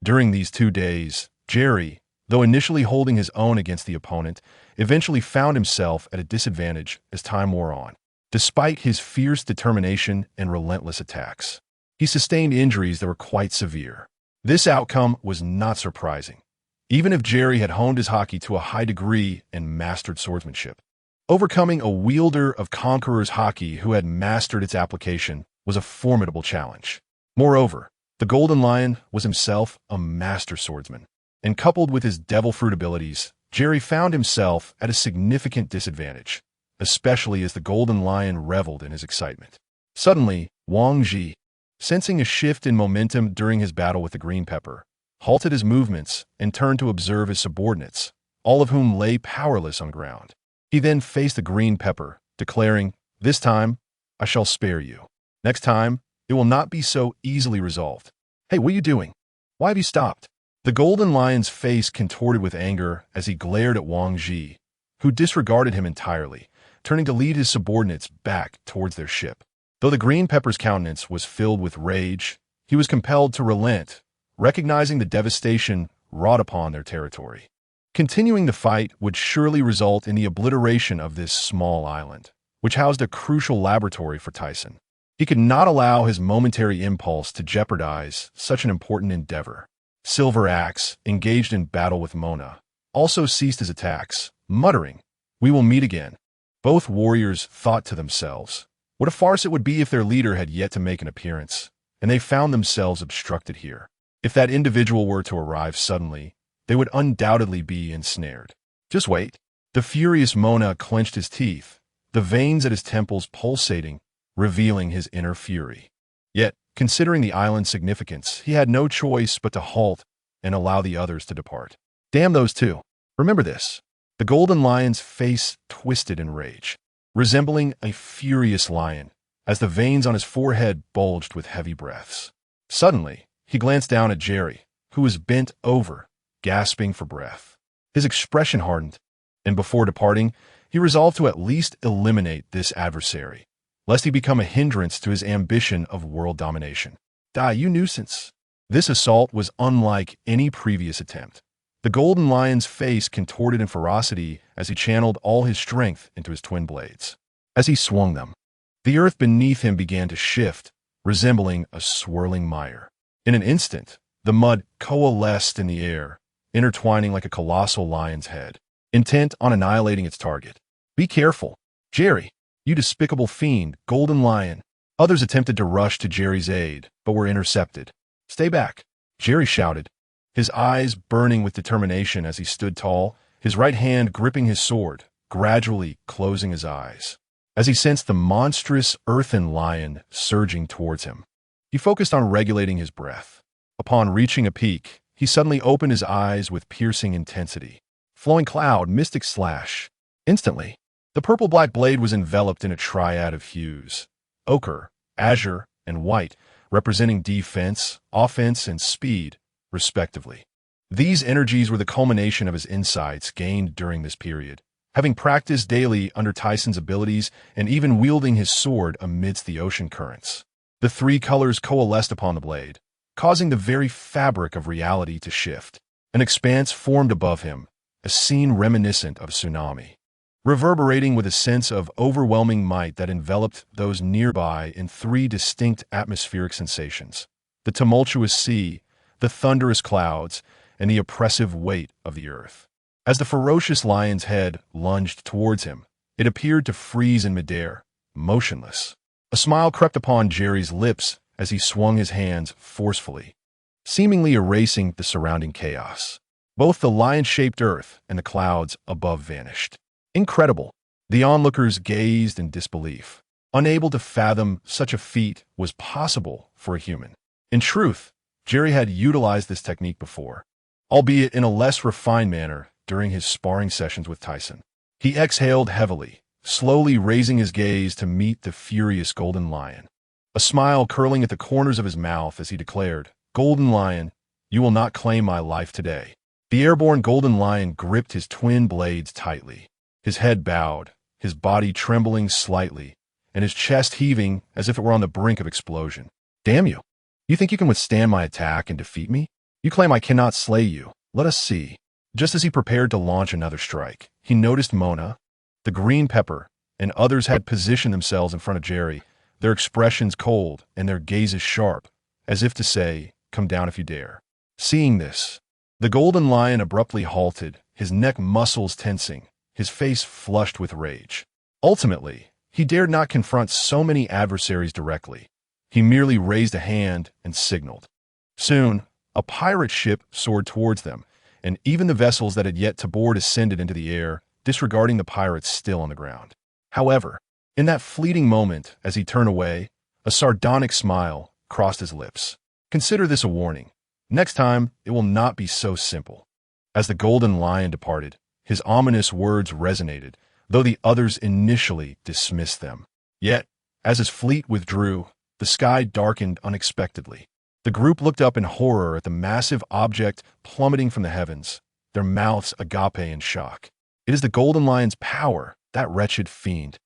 During these 2 days, Jerry, though initially holding his own against the opponent, eventually found himself at a disadvantage as time wore on. Despite his fierce determination and relentless attacks, he sustained injuries that were quite severe. This outcome was not surprising, even if Jerry had honed his Haki to a high degree and mastered swordsmanship. Overcoming a wielder of Conqueror's Haki who had mastered its application was a formidable challenge. Moreover, the Golden Lion was himself a master swordsman, and coupled with his devil fruit abilities, Jerry found himself at a significant disadvantage, especially as the Golden Lion reveled in his excitement. Suddenly, Wang Ji, sensing a shift in momentum during his battle with the green pepper, halted his movements and turned to observe his subordinates, all of whom lay powerless on ground. He then faced the green pepper, declaring, "This time, I shall spare you. Next time, it will not be so easily resolved. Hey, what are you doing? Why have you stopped?" The golden lion's face contorted with anger as he glared at Wang Ji, who disregarded him entirely, turning to lead his subordinates back towards their ship. Though the green pepper's countenance was filled with rage, he was compelled to relent, recognizing the devastation wrought upon their territory. Continuing the fight would surely result in the obliteration of this small island, which housed a crucial laboratory for Tyson. He could not allow his momentary impulse to jeopardize such an important endeavor. Silver Axe, engaged in battle with Mona, also ceased his attacks, muttering, "We will meet again." Both warriors thought to themselves, what a farce it would be if their leader had yet to make an appearance, and they found themselves obstructed here. If that individual were to arrive suddenly, they would undoubtedly be ensnared. Just wait. The furious Mona clenched his teeth, the veins at his temples pulsating, revealing his inner fury. Yet, considering the island's significance, he had no choice but to halt and allow the others to depart. Damn those two. Remember this. The golden lion's face twisted in rage, resembling a furious lion, as the veins on his forehead bulged with heavy breaths. Suddenly, he glanced down at Jerry, who was bent over, gasping for breath. His expression hardened, and before departing, he resolved to at least eliminate this adversary, lest he become a hindrance to his ambition of world domination. Die, you nuisance! This assault was unlike any previous attempt. The golden lion's face contorted in ferocity as he channeled all his strength into his twin blades. As he swung them, the earth beneath him began to shift, resembling a swirling mire. In an instant, the mud coalesced in the air, intertwining like a colossal lion's head, intent on annihilating its target. "Be careful, Jerry, you despicable fiend, golden lion." Others attempted to rush to Jerry's aid, but were intercepted. "Stay back," Jerry shouted, his eyes burning with determination as he stood tall, his right hand gripping his sword, gradually closing his eyes. As he sensed the monstrous earthen lion surging towards him, he focused on regulating his breath. Upon reaching a peak, he suddenly opened his eyes with piercing intensity. Flowing cloud, mystic slash. Instantly, the purple-black blade was enveloped in a triad of hues: ochre, azure, and white, representing defense, offense, and speed, respectively. These energies were the culmination of his insights gained during this period, having practiced daily under Tyson's abilities and even wielding his sword amidst the ocean currents. The three colors coalesced upon the blade, causing the very fabric of reality to shift. An expanse formed above him, a scene reminiscent of a tsunami, reverberating with a sense of overwhelming might that enveloped those nearby in three distinct atmospheric sensations: the tumultuous sea, the thunderous clouds, and the oppressive weight of the earth. As the ferocious lion's head lunged towards him, it appeared to freeze in midair, motionless. A smile crept upon Jerry's lips as he swung his hands forcefully, seemingly erasing the surrounding chaos. Both the lion-shaped earth and the clouds above vanished. Incredible! The onlookers gazed in disbelief, unable to fathom such a feat was possible for a human. In truth, Jerry had utilized this technique before, albeit in a less refined manner during his sparring sessions with Tyson. He exhaled heavily, slowly raising his gaze to meet the furious golden lion, a smile curling at the corners of his mouth as he declared, "Golden lion, you will not claim my life today." The airborne golden lion gripped his twin blades tightly, his head bowed, his body trembling slightly, and his chest heaving as if it were on the brink of explosion. "Damn you! You think you can withstand my attack and defeat me? You claim I cannot slay you. Let us see." Just as he prepared to launch another strike, he noticed Mona, the green pepper, and others had positioned themselves in front of Jerry, their expressions cold and their gazes sharp, as if to say, "Come down if you dare." Seeing this, the golden lion abruptly halted, his neck muscles tensing, his face flushed with rage. Ultimately, he dared not confront so many adversaries directly. He merely raised a hand and signaled. Soon, a pirate ship soared towards them, and even the vessels that had yet to board ascended into the air, disregarding the pirates still on the ground. However, in that fleeting moment, as he turned away, a sardonic smile crossed his lips. Consider this a warning. Next time, it will not be so simple. As the golden lion departed, his ominous words resonated, though the others initially dismissed them. Yet, as his fleet withdrew, the sky darkened unexpectedly. The group looked up in horror at the massive object plummeting from the heavens, their mouths agape in shock. It is the golden lion's power, that wretched fiend.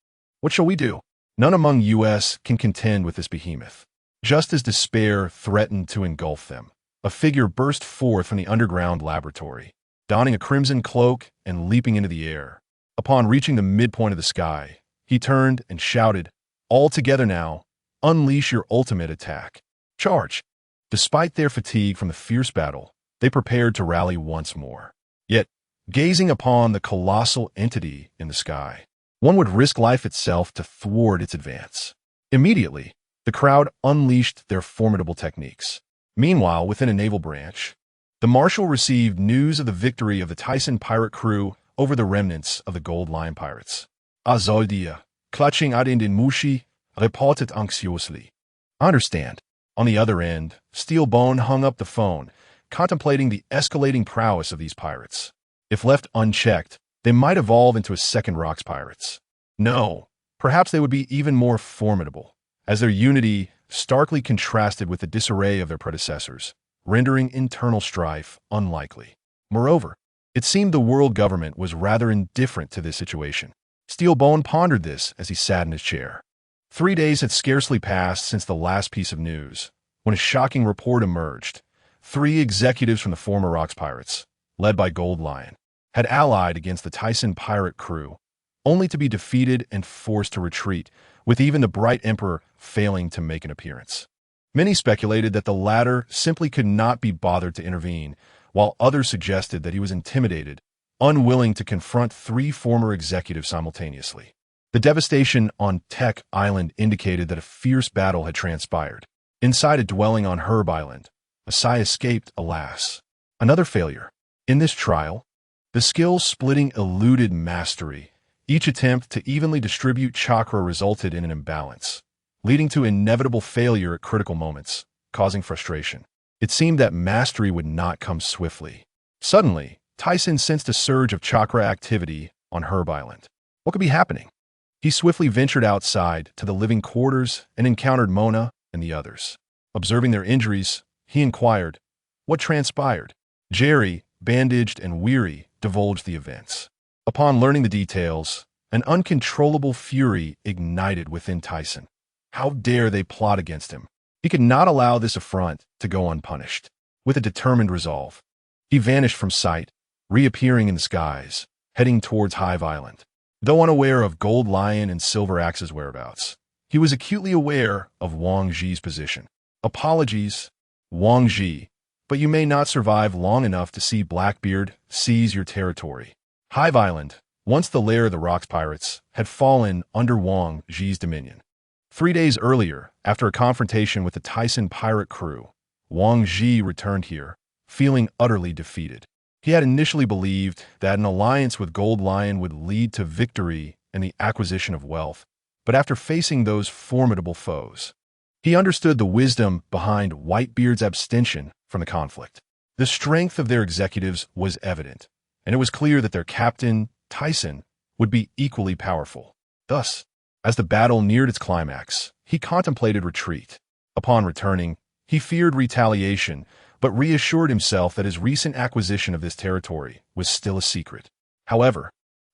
What shall we do? None among us can contend with this behemoth. Just as despair threatened to engulf them, a figure burst forth from the underground laboratory, donning a crimson cloak and leaping into the air. Upon reaching the midpoint of the sky, he turned and shouted, "All together now, unleash your ultimate attack. Charge!" Despite their fatigue from the fierce battle, they prepared to rally once more. Yet, gazing upon the colossal entity in the sky, one would risk life itself to thwart its advance. Immediately, the crowd unleashed their formidable techniques. Meanwhile, within a naval branch, the marshal received news of the victory of the Tyson pirate crew over the remnants of the Gold Lion pirates. Azaldia, clutching at in den Mushi, reported anxiously. I understand. On the other end, Steelbone hung up the phone, contemplating the escalating prowess of these pirates. If left unchecked, they might evolve into a second Rocks pirates. No, perhaps they would be even more formidable, as their unity starkly contrasted with the disarray of their predecessors, rendering internal strife unlikely. Moreover, it seemed the world government was rather indifferent to this situation. Steelbone pondered this as he sat in his chair. 3 days had scarcely passed since the last piece of news, when a shocking report emerged. 3 executives from the former Rocks pirates, led by Gold Lion, had allied against the Tyson pirate crew, only to be defeated and forced to retreat, with even the Bright Emperor failing to make an appearance. Many speculated that the latter simply could not be bothered to intervene, while others suggested that he was intimidated, unwilling to confront 3 former executives simultaneously. The devastation on Tech Island indicated that a fierce battle had transpired. Inside a dwelling on Herb Island, a sigh escaped, alas. Another failure. In this trial, the skill-splitting eluded mastery. Each attempt to evenly distribute chakra resulted in an imbalance, leading to inevitable failure at critical moments, causing frustration. It seemed that mastery would not come swiftly. Suddenly, Tyson sensed a surge of chakra activity on Herb Island. What could be happening? He swiftly ventured outside to the living quarters and encountered Mona and the others. Observing their injuries, he inquired, "What transpired?" Jerry, bandaged and weary, divulged the events. Upon learning the details, an uncontrollable fury ignited within Tyson. How dare they plot against him? He could not allow this affront to go unpunished. With a determined resolve, he vanished from sight, reappearing in the skies, heading towards Hive Island. Though unaware of Gold Lion and Silver Axe's whereabouts, he was acutely aware of Wang Ji's position. Apologies, Wang Ji, but you may not survive long enough to see Blackbeard seize your territory. Hive Island, once the lair of the Rocks pirates, had fallen under Wang Ji's dominion. 3 days earlier, after a confrontation with the Tyson pirate crew, Wang Ji returned here, feeling utterly defeated. He had initially believed that an alliance with Gold Lion would lead to victory and the acquisition of wealth, but after facing those formidable foes, he understood the wisdom behind Whitebeard's abstention from the conflict. The strength of their executives was evident, and it was clear that their captain, Tyson, would be equally powerful. Thus, as the battle neared its climax, he contemplated retreat. Upon returning, he feared retaliation, but reassured himself that his recent acquisition of this territory was still a secret. However,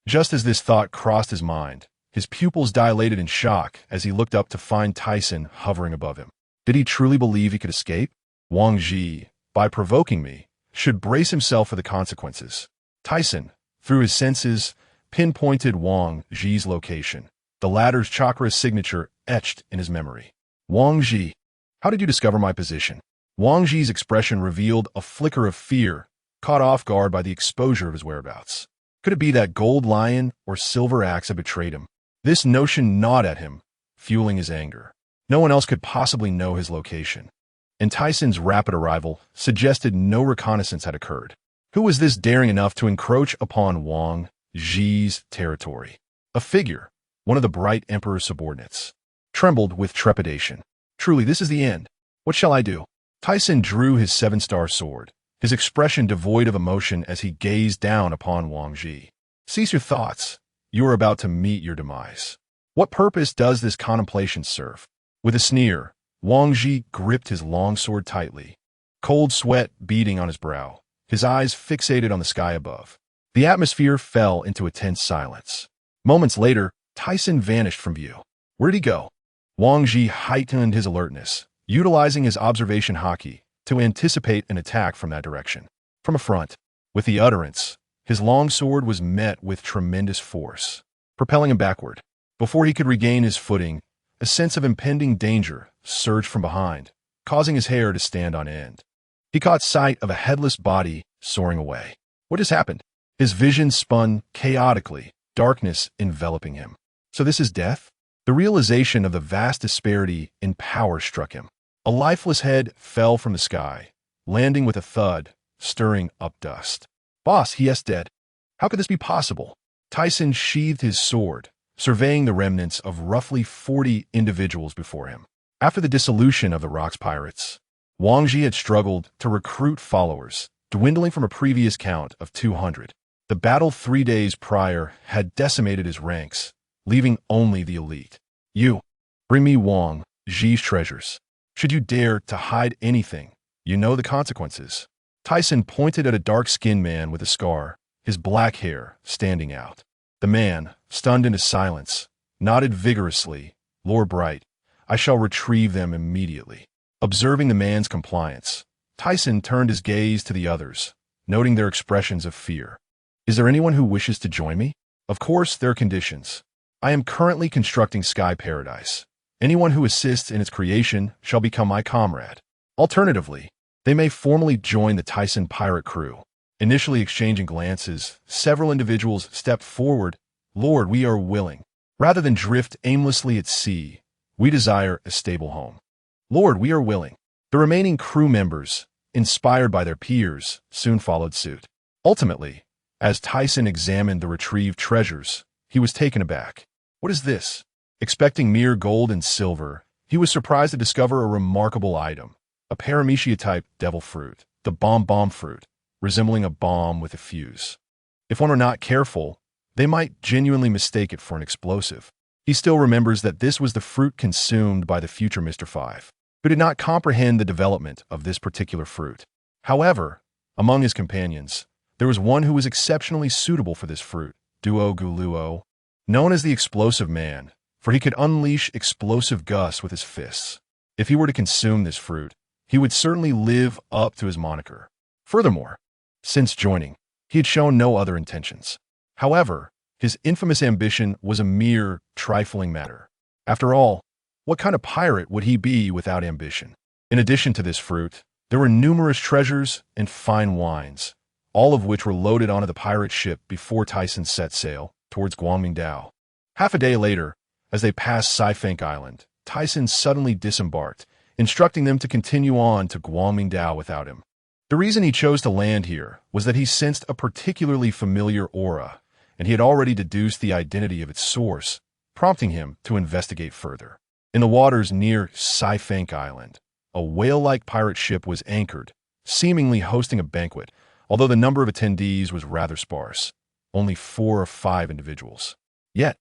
just as this thought crossed his mind, his pupils dilated in shock as he looked up to find Tyson hovering above him. Did he truly believe he could escape? Wang Ji, by provoking me, should brace himself for the consequences. Tyson, through his senses, pinpointed Wang Ji's location, the latter's chakra signature etched in his memory. Wang Ji, how did you discover my position? Wang Ji's expression revealed a flicker of fear, caught off guard by the exposure of his whereabouts. Could it be that Gold Lion or Silver Axe had betrayed him? This notion gnawed at him, fueling his anger. No one else could possibly know his location, and Tyson's rapid arrival suggested no reconnaissance had occurred. Who was this daring enough to encroach upon Wang Ji's territory? A figure, one of the Bright Emperor's subordinates, trembled with trepidation. Truly, this is the end. What shall I do? Tyson drew his 7-star sword, his expression devoid of emotion as he gazed down upon Wang Ji. Cease your thoughts. You are about to meet your demise. What purpose does this contemplation serve? With a sneer, Wang Ji gripped his long sword tightly, cold sweat beading on his brow, his eyes fixated on the sky above. The atmosphere fell into a tense silence. Moments later, Tyson vanished from view. Where'd he go? Wang Ji heightened his alertness, utilizing his observation Haki to anticipate an attack from that direction. From a front, with the utterance, his long sword was met with tremendous force, propelling him backward. Before he could regain his footing, a sense of impending danger surged from behind, causing his hair to stand on end. He caught sight of a headless body soaring away. What has happened? His vision spun chaotically, darkness enveloping him. So this is death? The realization of the vast disparity in power struck him. A lifeless head fell from the sky, landing with a thud, stirring up dust. Boss, he is dead. How could this be possible? Tyson sheathed his sword, surveying the remnants of roughly 40 individuals before him. After the dissolution of the Rocks Pirates, Wang Ji had struggled to recruit followers, dwindling from a previous count of 200. The battle 3 days prior had decimated his ranks, leaving only the elite. You, bring me Wang Ji's treasures. Should you dare to hide anything, you know the consequences. Tyson pointed at a dark-skinned man with a scar, his black hair standing out. The man, stunned into silence, nodded vigorously. Lord Bright, I shall retrieve them immediately. Observing the man's compliance, Tyson turned his gaze to the others, noting their expressions of fear. Is there anyone who wishes to join me? Of course, there are conditions. I am currently constructing Sky Paradise. Anyone who assists in its creation shall become my comrade. Alternatively, they may formally join the Tyson pirate crew. Initially exchanging glances, several individuals stepped forward. Lord, we are willing. Rather than drift aimlessly at sea, we desire a stable home. Lord, we are willing. The remaining crew members, inspired by their peers, soon followed suit. Ultimately, as Tyson examined the retrieved treasures, he was taken aback. What is this? Expecting mere gold and silver, he was surprised to discover a remarkable item, a paramecia-type devil fruit, the bomb fruit, resembling a bomb with a fuse. If one were not careful, they might genuinely mistake it for an explosive. He still remembers that this was the fruit consumed by the future Mr. Five, who did not comprehend the development of this particular fruit. However, among his companions, there was one who was exceptionally suitable for this fruit, Duo Guluo, known as the Explosive Man, for he could unleash explosive gusts with his fists. If he were to consume this fruit, he would certainly live up to his moniker. Furthermore, since joining, he had shown no other intentions. However, his infamous ambition was a mere trifling matter. After all, what kind of pirate would he be without ambition? In addition to this fruit, there were numerous treasures and fine wines, all of which were loaded onto the pirate ship before Tyson set sail towards Guangmingdao. Half a day later, as they passed Saifank Island, Tyson suddenly disembarked, instructing them to continue on to Guangmingdao without him. The reason he chose to land here was that he sensed a particularly familiar aura, and he had already deduced the identity of its source, prompting him to investigate further. In the waters near Saifank Island, a whale-like pirate ship was anchored, seemingly hosting a banquet, although the number of attendees was rather sparse, only 4 or 5 individuals. Yet,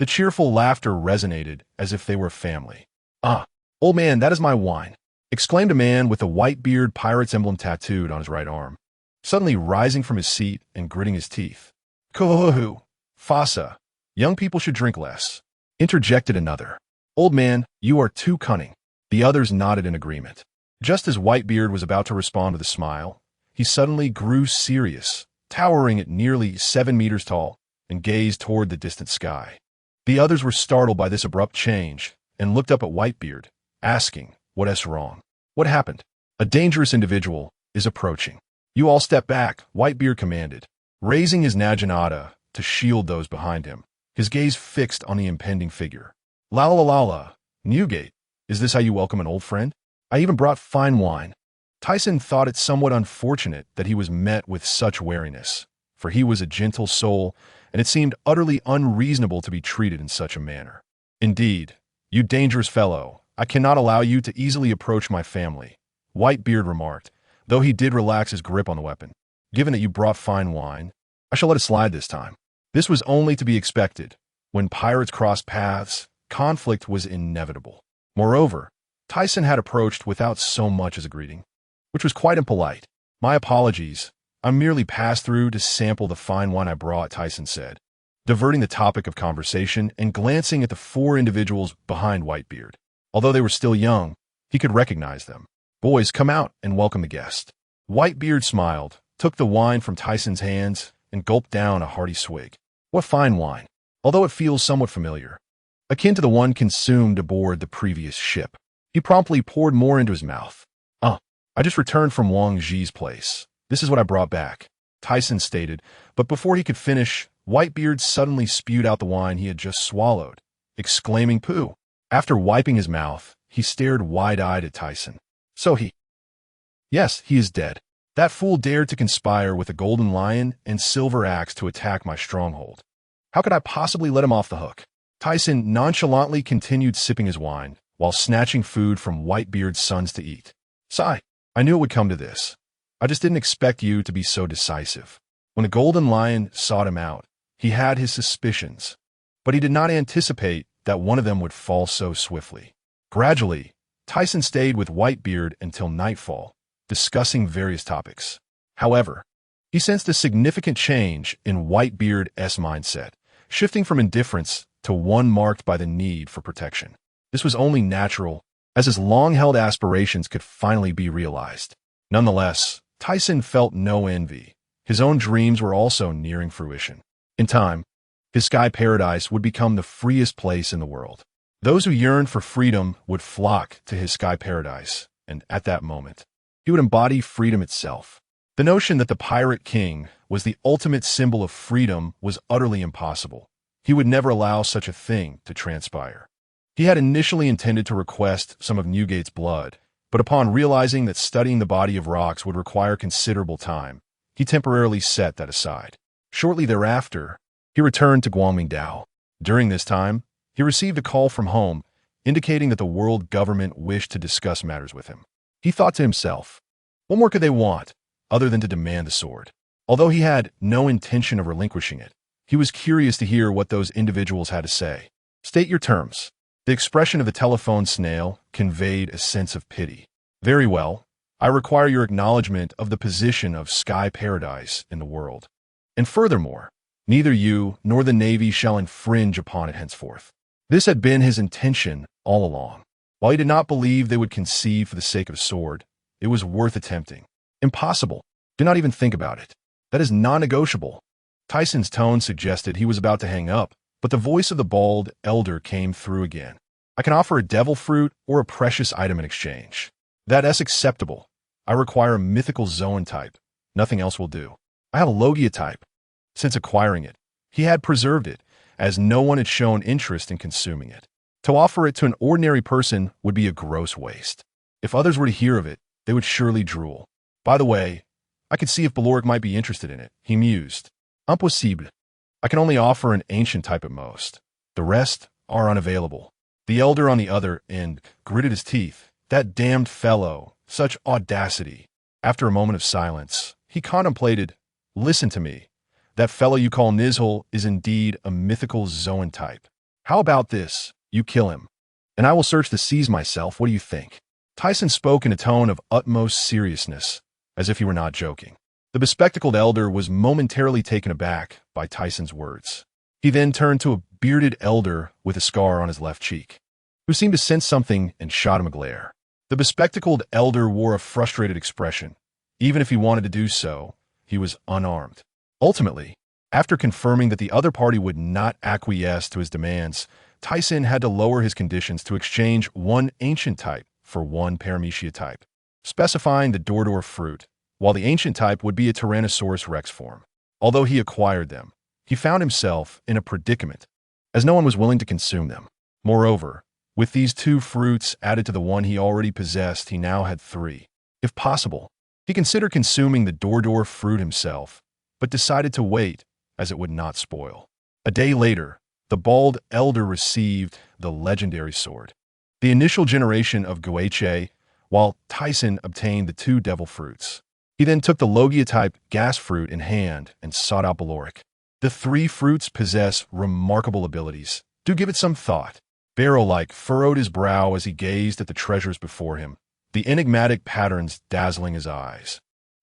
the cheerful laughter resonated as if they were a family. "Ah, old man, that is my wine," exclaimed a man with a white beard pirate's emblem tattooed on his right arm, suddenly rising from his seat and gritting his teeth. "Kohohu, Fasa, young people should drink less," interjected another. "Old man, you are too cunning." The others nodded in agreement. Just as Whitebeard was about to respond with a smile, he suddenly grew serious, towering at nearly 7 meters tall, and gazed toward the distant sky. The others were startled by this abrupt change and looked up at Whitebeard, asking, "What's wrong? What happened?" "A dangerous individual is approaching. You all step back," Whitebeard commanded, raising his naginata to shield those behind him, his gaze fixed on the impending figure. "La la la la, Newgate, is this how you welcome an old friend? I even brought fine wine." Tyson thought it somewhat unfortunate that he was met with such wariness, for he was a gentle soul, and it seemed utterly unreasonable to be treated in such a manner. "Indeed, you dangerous fellow," I cannot allow you to easily approach my family, Whitebeard remarked, though he did relax his grip on the weapon. Given that you brought fine wine, I shall let it slide this time. This was only to be expected. When pirates crossed paths, conflict was inevitable. Moreover, Tyson had approached without so much as a greeting, which was quite impolite. My apologies. I merely passed through to sample the fine wine I brought, Tyson said, diverting the topic of conversation and glancing at the four individuals behind Whitebeard. Although they were still young, he could recognize them. Boys, come out and welcome the guest. Whitebeard smiled, took the wine from Tyson's hands, and gulped down a hearty swig. What fine wine, although it feels somewhat familiar, akin to the one consumed aboard the previous ship. He promptly poured more into his mouth. I just returned from Wang Ji's place. This is what I brought back, Tyson stated, but before he could finish, Whitebeard suddenly spewed out the wine he had just swallowed, exclaiming pooh. After wiping his mouth, he stared wide-eyed at Tyson. Yes, he is dead. That fool dared to conspire with a golden lion and silver axe to attack my stronghold. How could I possibly let him off the hook? Tyson nonchalantly continued sipping his wine, while snatching food from Whitebeard's sons to eat. Sigh, I knew it would come to this. I just didn't expect you to be so decisive. When the golden lion sought him out, he had his suspicions, but he did not anticipate that one of them would fall so swiftly. Gradually, Tyson stayed with Whitebeard until nightfall, discussing various topics. However, he sensed a significant change in Whitebeard's mindset, shifting from indifference to one marked by the need for protection. This was only natural, as his long-held aspirations could finally be realized. Nonetheless, Tyson felt no envy. His own dreams were also nearing fruition. In time, his sky paradise would become the freest place in the world. Those who yearned for freedom would flock to his sky paradise, and at that moment, he would embody freedom itself. The notion that the Pirate King was the ultimate symbol of freedom was utterly impossible. He would never allow such a thing to transpire. He had initially intended to request some of Newgate's blood, but upon realizing that studying the body of rocks would require considerable time, he temporarily set that aside. Shortly thereafter, he returned to Guangmingdao. During this time, he received a call from home, indicating that the world government wished to discuss matters with him. He thought to himself, what more could they want, other than to demand the sword? Although he had no intention of relinquishing it, he was curious to hear what those individuals had to say. State your terms. The expression of the telephone snail conveyed a sense of pity. Very well. I require your acknowledgement of the position of Sky Paradise in the world. And furthermore, neither you nor the Navy shall infringe upon it henceforth. This had been his intention all along. While he did not believe they would concede for the sake of a sword, it was worth attempting. Impossible. Do not even think about it. That is non-negotiable. Tyson's tone suggested he was about to hang up, but the voice of the bald elder came through again. I can offer a devil fruit or a precious item in exchange. That is acceptable. I require a mythical Zoan type. Nothing else will do. I have a Logia type. Since acquiring it, he had preserved it, as no one had shown interest in consuming it. To offer it to an ordinary person would be a gross waste. If others were to hear of it, they would surely drool. By the way, I could see if Beloric might be interested in it, he mused. Impossible. I can only offer an ancient type at most. The rest are unavailable. The elder on the other end gritted his teeth. That damned fellow, such audacity. After a moment of silence, he contemplated, listen to me. That fellow you call Nizhul is indeed a mythical Zoan type. How about this? You kill him, and I will search the seas myself. What do you think? Tyson spoke in a tone of utmost seriousness, as if he were not joking. The bespectacled elder was momentarily taken aback by Tyson's words. He then turned to a bearded elder with a scar on his left cheek, who seemed to sense something and shot him a glare. The bespectacled elder wore a frustrated expression. Even if he wanted to do so, he was unarmed. Ultimately, after confirming that the other party would not acquiesce to his demands, Tyson had to lower his conditions to exchange one ancient type for one Paramecia type, specifying the Dordor fruit, while the ancient type would be a Tyrannosaurus Rex form. Although he acquired them, he found himself in a predicament, as no one was willing to consume them. Moreover, with these two fruits added to the one he already possessed, he now had three. If possible, he considered consuming the Dordor fruit himself, but decided to wait, as it would not spoil. A day later, the bald elder received the legendary sword. the initial generation of Guache, while Tyson obtained the 2 devil fruits. He then took the Logia-type gas fruit in hand and sought out Baloric. The 3 fruits possess remarkable abilities. Do give it some thought. Barrow-like furrowed his brow as he gazed at the treasures before him, the enigmatic patterns dazzling his eyes.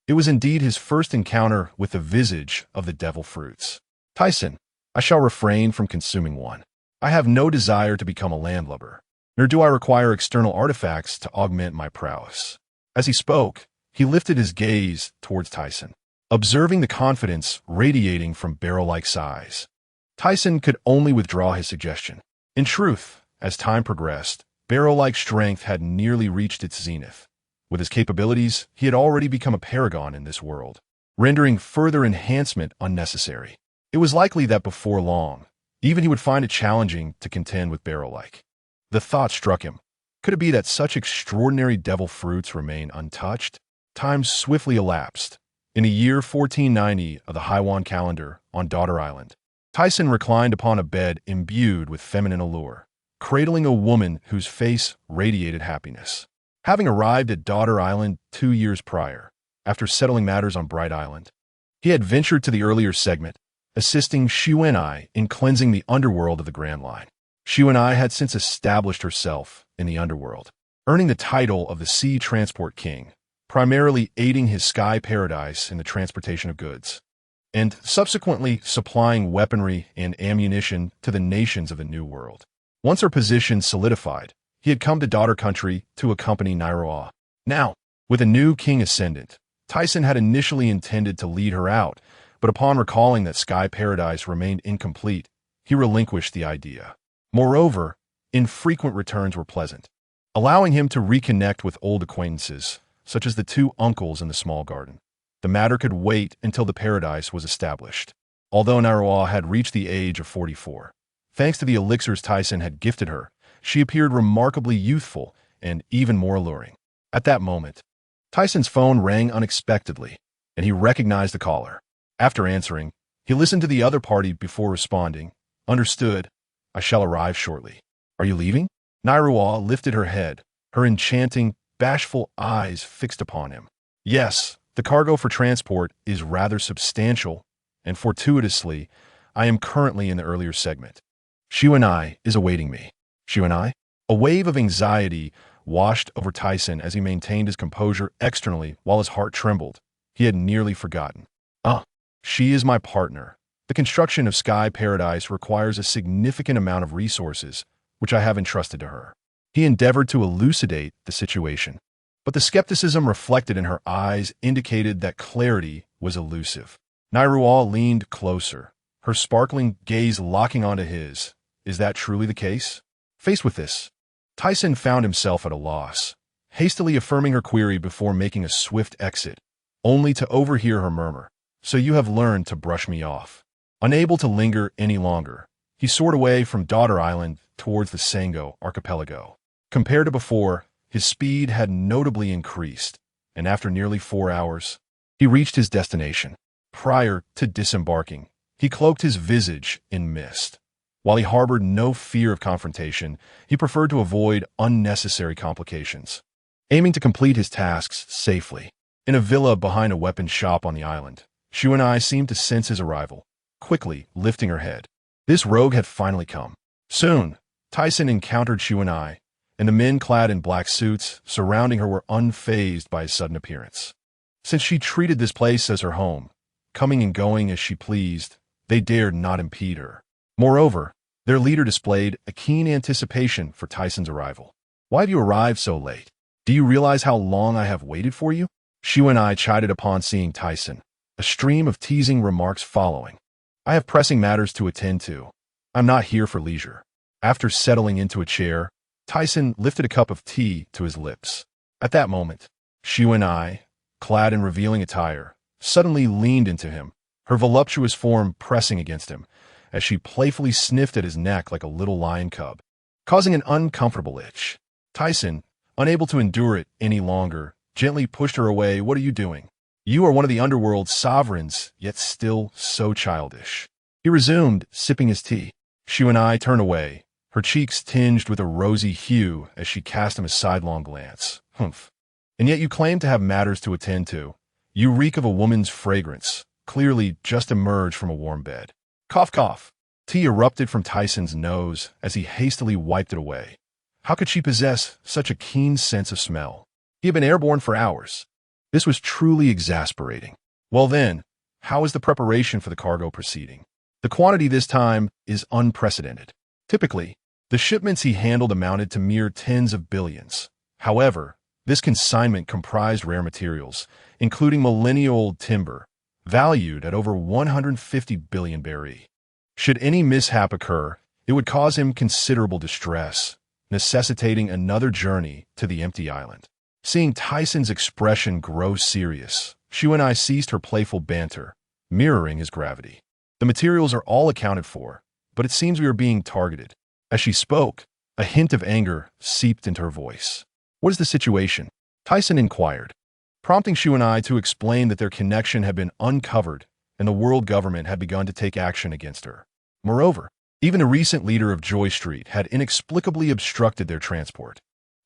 It was indeed his first encounter with the visage of the devil fruits. Tyson, I shall refrain from consuming one. I have no desire to become a landlubber, nor do I require external artifacts to augment my prowess. As he spoke, he lifted his gaze towards Tyson, observing the confidence radiating from barrel-like size. Tyson could only withdraw his suggestion. In truth, as time progressed, barrel-like strength had nearly reached its zenith. With his capabilities, he had already become a paragon in this world, rendering further enhancement unnecessary. It was likely that before long, even he would find it challenging to contend with barrel-like. The thought struck him. Could it be that such extraordinary devil fruits remain untouched? Time swiftly elapsed. In the year 1490 of the Haiwan calendar, on Daughter Island, Tyson reclined upon a bed imbued with feminine allure, cradling a woman whose face radiated happiness. Having arrived at Daughter Island 2 years prior, after settling matters on Bright Island, he had ventured to the earlier segment, assisting Xiuenai in cleansing the underworld of the Grand Line. Xiuenai had since established herself in the underworld, earning the title of the Sea Transport King, primarily aiding his sky paradise in the transportation of goods, and subsequently supplying weaponry and ammunition to the nations of the New World. Once her position solidified, he had come to Daughter Country to accompany Nairoa. Now, with a new king ascendant, Tyson had initially intended to lead her out, but upon recalling that Sky Paradise remained incomplete, he relinquished the idea. Moreover, infrequent returns were pleasant, allowing him to reconnect with old acquaintances, such as the 2 uncles in the small garden. The matter could wait until the paradise was established. Although Nairoa had reached the age of 44, thanks to the elixirs Tyson had gifted her, she appeared remarkably youthful and even more alluring. At that moment, Tyson's phone rang unexpectedly, and he recognized the caller. After answering, he listened to the other party before responding. Understood. I shall arrive shortly. Are you leaving? Nairoa lifted her head, her enchanting, bashful eyes fixed upon him. Yes, the cargo for transport is rather substantial, and fortuitously, I am currently in the earlier segment. Xiuenai is awaiting me. Xiuenai? A wave of anxiety washed over Tyson as he maintained his composure externally while his heart trembled. He had nearly forgotten. She is my partner. The construction of Sky Paradise requires a significant amount of resources, which I have entrusted to her. He endeavored to elucidate the situation, but the skepticism reflected in her eyes indicated that clarity was elusive. Nairoa leaned closer, her sparkling gaze locking onto his. Is that truly the case? Faced with this, Tyson found himself at a loss, hastily affirming her query before making a swift exit, only to overhear her murmur, "So you have learned to brush me off." Unable to linger any longer, he soared away from Daughter Island towards the Sango archipelago. Compared to before, his speed had notably increased, and after nearly 4 hours, he reached his destination. Prior to disembarking, he cloaked his visage in mist. While he harbored no fear of confrontation, he preferred to avoid unnecessary complications, aiming to complete his tasks safely. In a villa behind a weapons shop on the island, Xiuenai seemed to sense his arrival, quickly lifting her head. This rogue had finally come. Soon, Tyson encountered Xiuenai, and the men clad in black suits surrounding her were unfazed by his sudden appearance. Since she treated this place as her home, coming and going as she pleased, they dared not impede her. Moreover, their leader displayed a keen anticipation for Tyson's arrival. "Why have you arrived so late? Do you realize how long I have waited for you?" Xiuenai chided upon seeing Tyson, a stream of teasing remarks following. "I have pressing matters to attend to. I'm not here for leisure." After settling into a chair, Tyson lifted a cup of tea to his lips. At that moment, Xiuenai, clad in revealing attire, suddenly leaned into him, her voluptuous form pressing against him, as she playfully sniffed at his neck like a little lion cub, causing an uncomfortable itch. Tyson, unable to endure it any longer, gently pushed her away. "What are you doing? You are one of the underworld's sovereigns, yet still so childish." He resumed, sipping his tea. Xiuenai turned away, her cheeks tinged with a rosy hue as she cast him a sidelong glance. Humph. And yet you claim to have matters to attend to. You reek of a woman's fragrance, clearly just emerged from a warm bed. Cough, cough. Tea erupted from Tyson's nose as he hastily wiped it away. How could she possess such a keen sense of smell? He had been airborne for hours. This was truly exasperating. Well then, how is the preparation for the cargo proceeding? The quantity this time is unprecedented. Typically, the shipments he handled amounted to mere tens of billions. However, this consignment comprised rare materials, including millennia-old timber, valued at over 150 billion berry. Should any mishap occur, it would cause him considerable distress, necessitating another journey to the empty island. Seeing Tyson's expression grow serious, Shu and I ceased her playful banter, mirroring his gravity. The materials are all accounted for, but it seems we are being targeted. As she spoke, a hint of anger seeped into her voice. What is the situation? Tyson inquired, prompting Shu and I to explain that their connection had been uncovered and the world government had begun to take action against her. Moreover, even the recent leader of Joy Street had inexplicably obstructed their transport.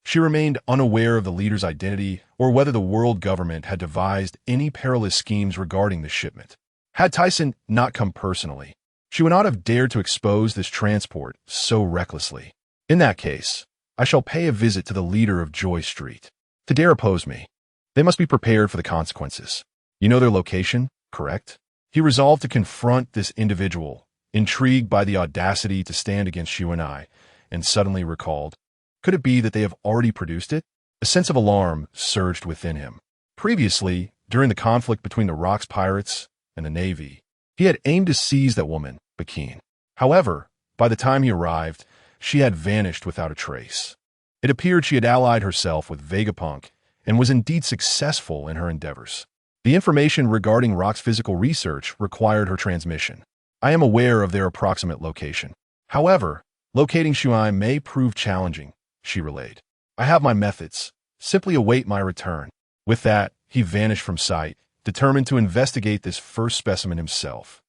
She remained unaware of the leader's identity or whether the world government had devised any perilous schemes regarding the shipment. Had Tyson not come personally, she would not have dared to expose this transport so recklessly. In that case, I shall pay a visit to the leader of Joy Street. To dare oppose me, they must be prepared for the consequences. You know their location, correct? He resolved to confront this individual, intrigued by the audacity to stand against you and I, and suddenly recalled, could it be that they have already produced it? A sense of alarm surged within him. Previously, during the conflict between the Rocks pirates and the Navy, he had aimed to seize that woman, Bakine. However, by the time he arrived, she had vanished without a trace. It appeared she had allied herself with Vegapunk and was indeed successful in her endeavors. The information regarding Rock's physical research required her transmission. I am aware of their approximate location. However, locating Shuai may prove challenging, she relayed. I have my methods. Simply await my return. With that, he vanished from sight, determined to investigate this first specimen himself.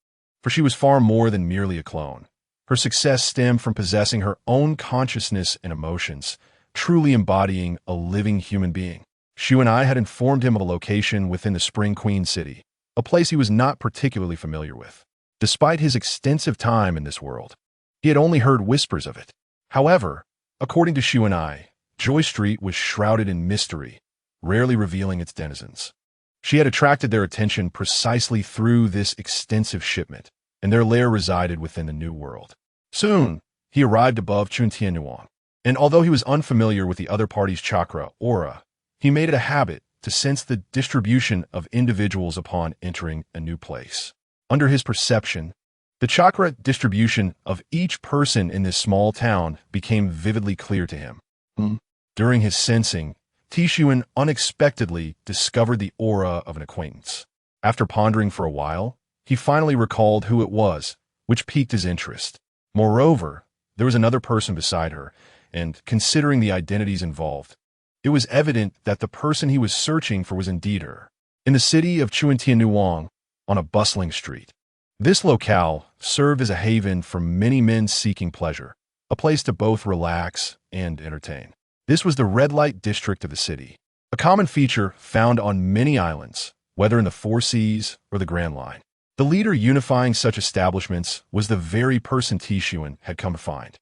For she was far more than merely a clone. Her success stemmed from possessing her own consciousness and emotions, truly embodying a living human being. Shu and I had informed him of a location within the Spring Queen city, a place he was not particularly familiar with. Despite his extensive time in this world, he had only heard whispers of it. However, according to Shu and I, Joy Street was shrouded in mystery, rarely revealing its denizens. She had attracted their attention precisely through this extensive shipment, and their lair resided within the New World. Soon, he arrived above Chuntianuan, and although he was unfamiliar with the other party's chakra, aura, he made it a habit to sense the distribution of individuals upon entering a new place. Under his perception, the chakra distribution of each person in this small town became vividly clear to him. During his sensing, Tishuan unexpectedly discovered the aura of an acquaintance. After pondering for a while, he finally recalled who it was, which piqued his interest. Moreover, there was another person beside her, and considering the identities involved, it was evident that the person he was searching for was indeed her. In the city of Chuantianuang, on a bustling street, this locale served as a haven for many men seeking pleasure, a place to both relax and entertain. This was the red light district of the city, a common feature found on many islands, whether in the Four Seas or the Grand Line. The leader unifying such establishments was the very person Tishuan had come to find.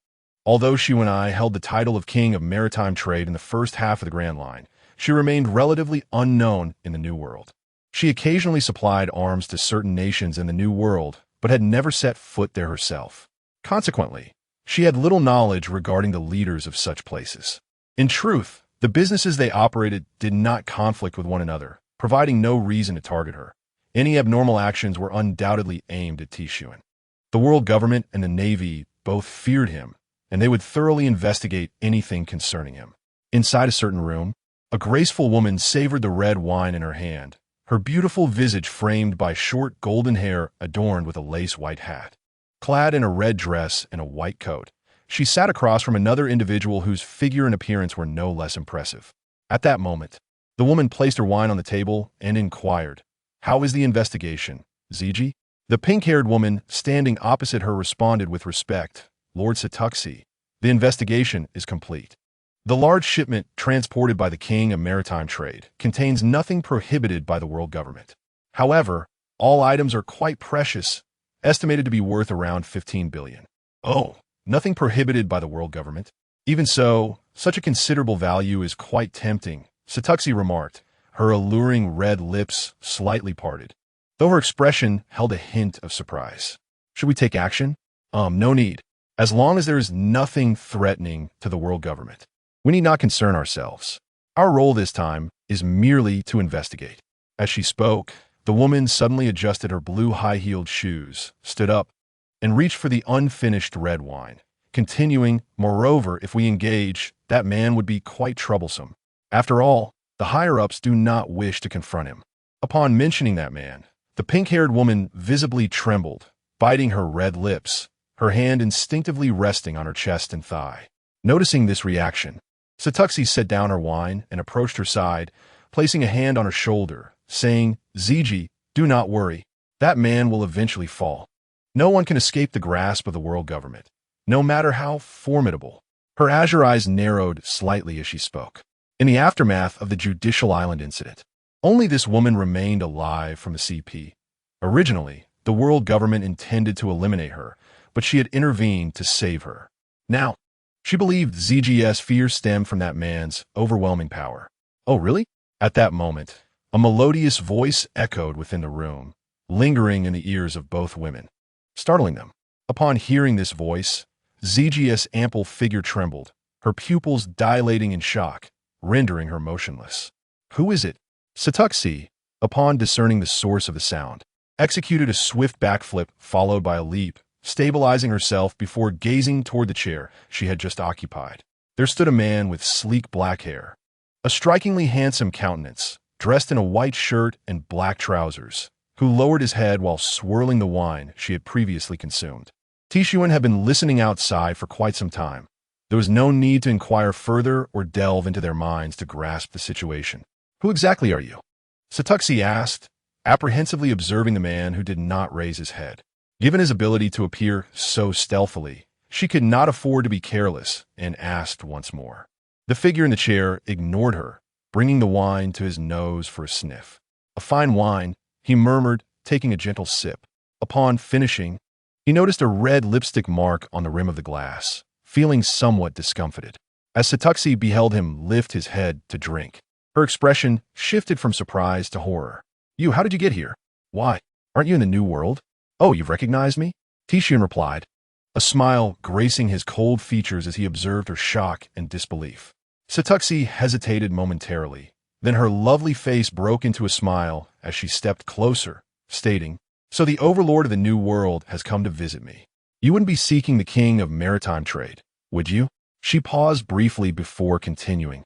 Although Shu and I held the title of King of Maritime Trade in the first half of the Grand Line, she remained relatively unknown in the New World. She occasionally supplied arms to certain nations in the New World, but had never set foot there herself. Consequently, she had little knowledge regarding the leaders of such places. In truth, the businesses they operated did not conflict with one another, providing no reason to target her. Any abnormal actions were undoubtedly aimed at Tishuan. The world government and the Navy both feared him, and they would thoroughly investigate anything concerning him. Inside a certain room, a graceful woman savored the red wine in her hand, her beautiful visage framed by short golden hair adorned with a lace white hat. Clad in a red dress and a white coat, she sat across from another individual whose figure and appearance were no less impressive. At that moment, the woman placed her wine on the table and inquired, "How is the investigation, Ziji?" The pink-haired woman standing opposite her responded with respect, "Lord Satuxi, The investigation is complete. The large shipment transported by the King of Maritime Trade contains nothing prohibited by the world government. However, all items are quite precious, estimated to be worth around 15 billion. Oh, nothing prohibited by the world government. Even so, such a considerable value is quite tempting, Satuxi remarked, her alluring red lips slightly parted, though her expression held a hint of surprise. Should we take action? No need. As long as there is nothing threatening to the world government, we need not concern ourselves. Our role this time is merely to investigate. As she spoke, the woman suddenly adjusted her blue high-heeled shoes, stood up, and reached for the unfinished red wine, continuing, moreover, if we engage, that man would be quite troublesome. After all, the higher-ups do not wish to confront him. Upon mentioning that man, the pink-haired woman visibly trembled, biting her red lips, her hand instinctively resting on her chest and thigh. Noticing this reaction, Satuxi set down her wine and approached her side, placing a hand on her shoulder, saying, "Ziji, do not worry. That man will eventually fall. No one can escape the grasp of the world government, no matter how formidable." Her azure eyes narrowed slightly as she spoke. In the aftermath of the Judicial Island incident, only this woman remained alive from the CP. Originally, the world government intended to eliminate her, but she had intervened to save her. Now, she believed ZG's fear stemmed from that man's overwhelming power. Oh, really? At that moment, a melodious voice echoed within the room, lingering in the ears of both women, startling them. Upon hearing this voice, ZG's ample figure trembled, her pupils dilating in shock, rendering her motionless. Who is it? Satuxi, upon discerning the source of the sound, executed a swift backflip followed by a leap, stabilizing herself before gazing toward the chair she had just occupied. There stood a man with sleek black hair, a strikingly handsome countenance, dressed in a white shirt and black trousers, who lowered his head while swirling the wine she had previously consumed. Tishuan had been listening outside for quite some time. There was no need to inquire further or delve into their minds to grasp the situation. Who exactly are you? Satuxi asked, apprehensively observing the man who did not raise his head. Given his ability to appear so stealthily, she could not afford to be careless and asked once more. The figure in the chair ignored her, bringing the wine to his nose for a sniff. "A fine wine," he murmured, taking a gentle sip. Upon finishing, he noticed a red lipstick mark on the rim of the glass, feeling somewhat discomfited. As Satuxi beheld him lift his head to drink, her expression shifted from surprise to horror. How did you get here? Why, aren't you in the New World? Oh, you've recognized me? Tishuan replied, a smile gracing his cold features as he observed her shock and disbelief. Satuxi hesitated momentarily, then her lovely face broke into a smile as she stepped closer, stating, "So the overlord of the New World has come to visit me. You wouldn't be seeking the King of Maritime Trade, would you?" She paused briefly before continuing.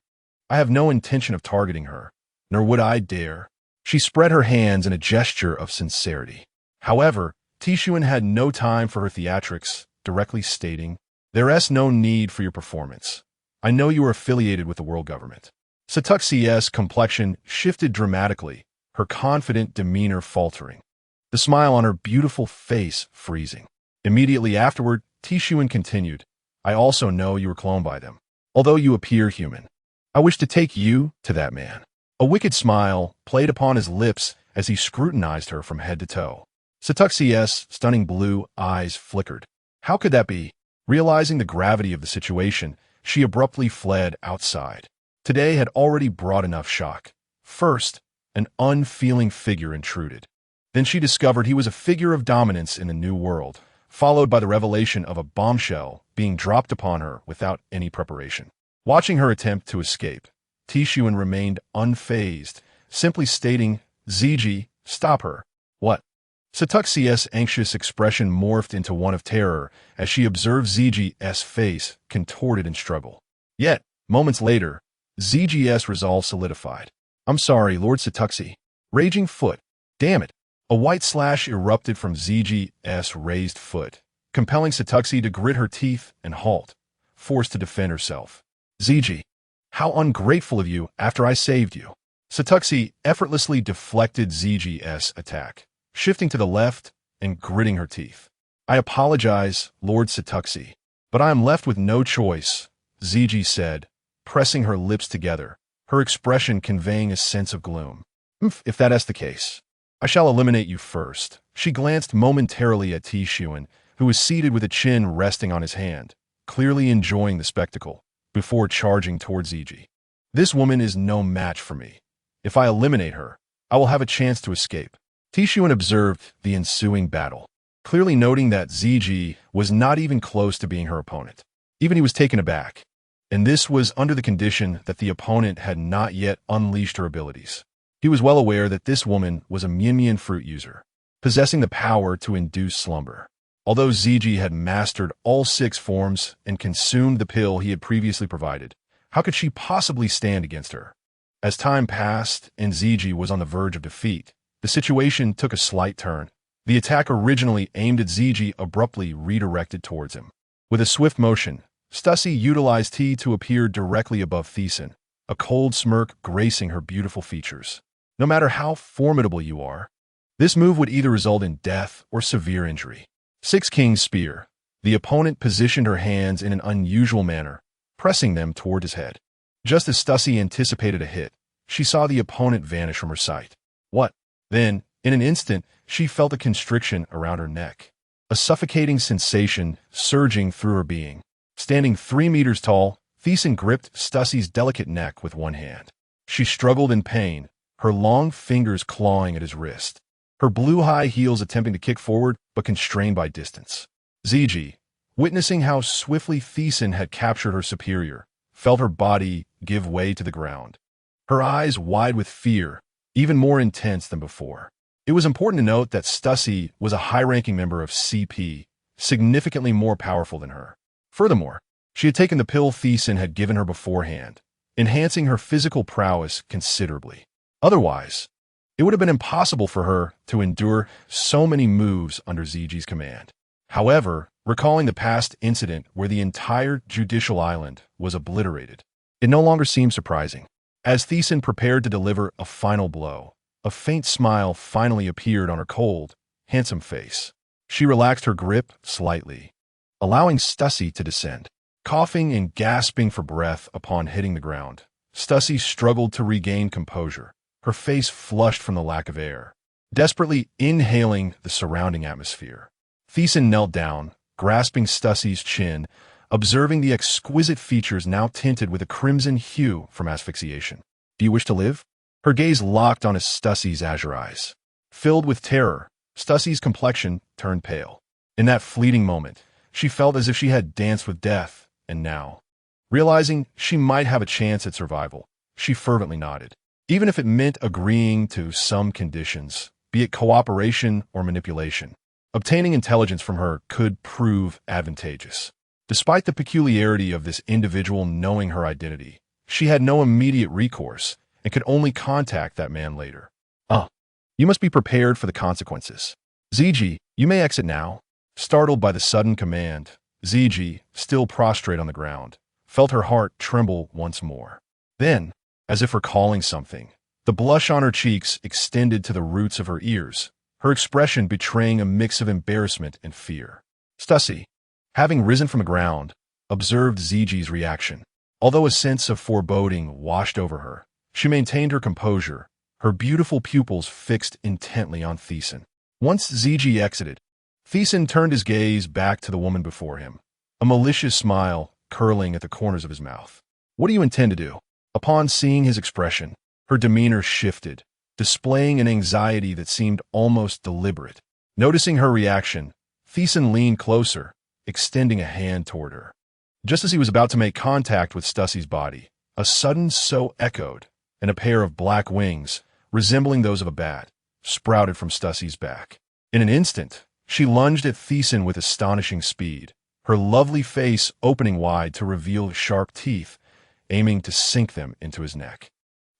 "I have no intention of targeting her, nor would I dare." She spread her hands in a gesture of sincerity. However, Tishuan had no time for her theatrics, directly stating, "There's no need for your performance. I know you are affiliated with the world government." Satuxi's complexion shifted dramatically, her confident demeanor faltering, the smile on her beautiful face freezing. Immediately afterward, Tishuan continued, "I also know you were cloned by them, although you appear human. I wish to take you to that man." A wicked smile played upon his lips as he scrutinized her from head to toe. Satuxi's stunning blue eyes flickered. How could that be? Realizing the gravity of the situation, she abruptly fled outside. Today had already brought enough shock. First, an unfeeling figure intruded. Then she discovered he was a figure of dominance in the New World, followed by the revelation of a bombshell being dropped upon her without any preparation. Watching her attempt to escape, Tishuan remained unfazed, simply stating, "Ziji, stop her." "What?" Satuxi's anxious expression morphed into one of terror as she observed Ziji's face contorted in struggle. Yet, moments later, Ziji's resolve solidified. "I'm sorry, Lord Satuxi." Raging foot. Damn it. A white slash erupted from Ziji's raised foot, compelling Satuxi to grit her teeth and halt, forced to defend herself. "Ziji, how ungrateful of you after I saved you." Satuxi effortlessly deflected Ziji's attack, shifting to the left and gritting her teeth. "I apologize, Lord Satuxi, But I am left with no choice, ZG said, pressing her lips together, her expression conveying a sense of gloom. If that is the case, I shall eliminate you first. She glanced momentarily at Tishuan, who was seated with a chin resting on his hand, clearly enjoying the spectacle, before charging towards ZG. This woman is no match for me. If I eliminate her, I will have a chance to escape. Tishuan observed the ensuing battle, clearly noting that ZG was not even close to being her opponent. Even he was taken aback, and this was under the condition that the opponent had not yet unleashed her abilities. He was well aware that this woman was a Mian fruit user, possessing the power to induce slumber. Although ZG had mastered all 6 forms and consumed the pill he had previously provided, how could she possibly stand against her? As time passed and ZG was on the verge of defeat, the situation took a slight turn. The attack originally aimed at ZG abruptly redirected towards him. With a swift motion, Stussy utilized T to appear directly above Thiessen, a cold smirk gracing her beautiful features. No matter how formidable you are, this move would either result in death or severe injury. 6 King's Spear. The opponent positioned her hands in an unusual manner, pressing them toward his head. Just as Stussy anticipated a hit, she saw the opponent vanish from her sight. What? Then, in an instant, she felt a constriction around her neck, a suffocating sensation surging through her being. Standing 3 meters tall, Thiessen gripped Stussy's delicate neck with one hand. She struggled in pain, her long fingers clawing at his wrist, her blue high heels attempting to kick forward but constrained by distance. ZG, witnessing how swiftly Thiessen had captured her superior, felt her body give way to the ground, her eyes wide with fear, even more intense than before. It was important to note that Stussy was a high-ranking member of CP, significantly more powerful than her. Furthermore, she had taken the pill Thiessen had given her beforehand, enhancing her physical prowess considerably. Otherwise, it would have been impossible for her to endure so many moves under ZG's command. However, recalling the past incident where the entire judicial island was obliterated, it no longer seemed surprising. As Thiessen prepared to deliver a final blow, a faint smile finally appeared on her cold, handsome face. She relaxed her grip slightly, allowing Stussy to descend. Coughing and gasping for breath upon hitting the ground, Stussy struggled to regain composure, her face flushed from the lack of air, desperately inhaling the surrounding atmosphere. Thiessen knelt down, grasping Stussy's chin, observing the exquisite features now tinted with a crimson hue from asphyxiation. Do you wish to live? Her gaze locked on Stussy's azure eyes. Filled with terror, Stussy's complexion turned pale. In that fleeting moment, she felt as if she had danced with death, and now, realizing she might have a chance at survival, she fervently nodded. Even if it meant agreeing to some conditions, be it cooperation or manipulation, obtaining intelligence from her could prove advantageous. Despite the peculiarity of this individual knowing her identity, she had no immediate recourse and could only contact that man later. You must be prepared for the consequences. ZG, you may exit now. Startled by the sudden command, ZG, still prostrate on the ground, felt her heart tremble once more. Then, as if recalling something, the blush on her cheeks extended to the roots of her ears, her expression betraying a mix of embarrassment and fear. Stussy, having risen from the ground, observed ZG's reaction. Although a sense of foreboding washed over her, she maintained her composure, her beautiful pupils fixed intently on Thiessen. Once ZG exited, Thiessen turned his gaze back to the woman before him, a malicious smile curling at the corners of his mouth. What do you intend to do? Upon seeing his expression, her demeanor shifted, displaying an anxiety that seemed almost deliberate. Noticing her reaction, Thiessen leaned closer, extending a hand toward her. Just as he was about to make contact with Stussy's body, a sudden so echoed, and a pair of black wings, resembling those of a bat, sprouted from Stussy's back. In an instant, she lunged at Thiessen with astonishing speed, her lovely face opening wide to reveal sharp teeth, aiming to sink them into his neck.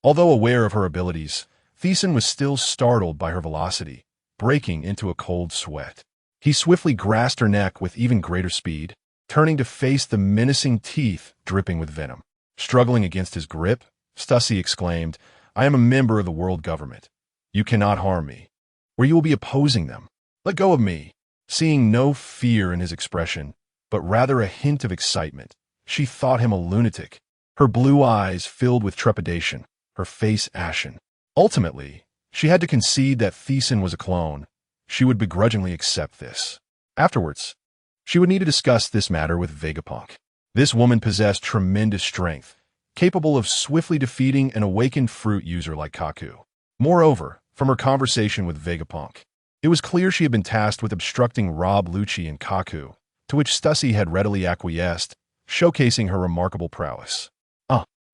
Although aware of her abilities, Thiessen was still startled by her velocity, breaking into a cold sweat. He swiftly grasped her neck with even greater speed, turning to face the menacing teeth dripping with venom. Struggling against his grip, Stussy exclaimed, "I am a member of the world government. You cannot harm me, or you will be opposing them. Let go of me." Seeing no fear in his expression, but rather a hint of excitement. She thought him a lunatic. Her blue eyes filled with trepidation, her face ashen. Ultimately, she had to concede that Thiessen was a clone. She would begrudgingly accept this. Afterwards, she would need to discuss this matter with Vegapunk. This woman possessed tremendous strength, capable of swiftly defeating an awakened fruit user like Kaku. Moreover, from her conversation with Vegapunk, it was clear she had been tasked with obstructing Rob Lucci and Kaku, to which Stussy had readily acquiesced, showcasing her remarkable prowess.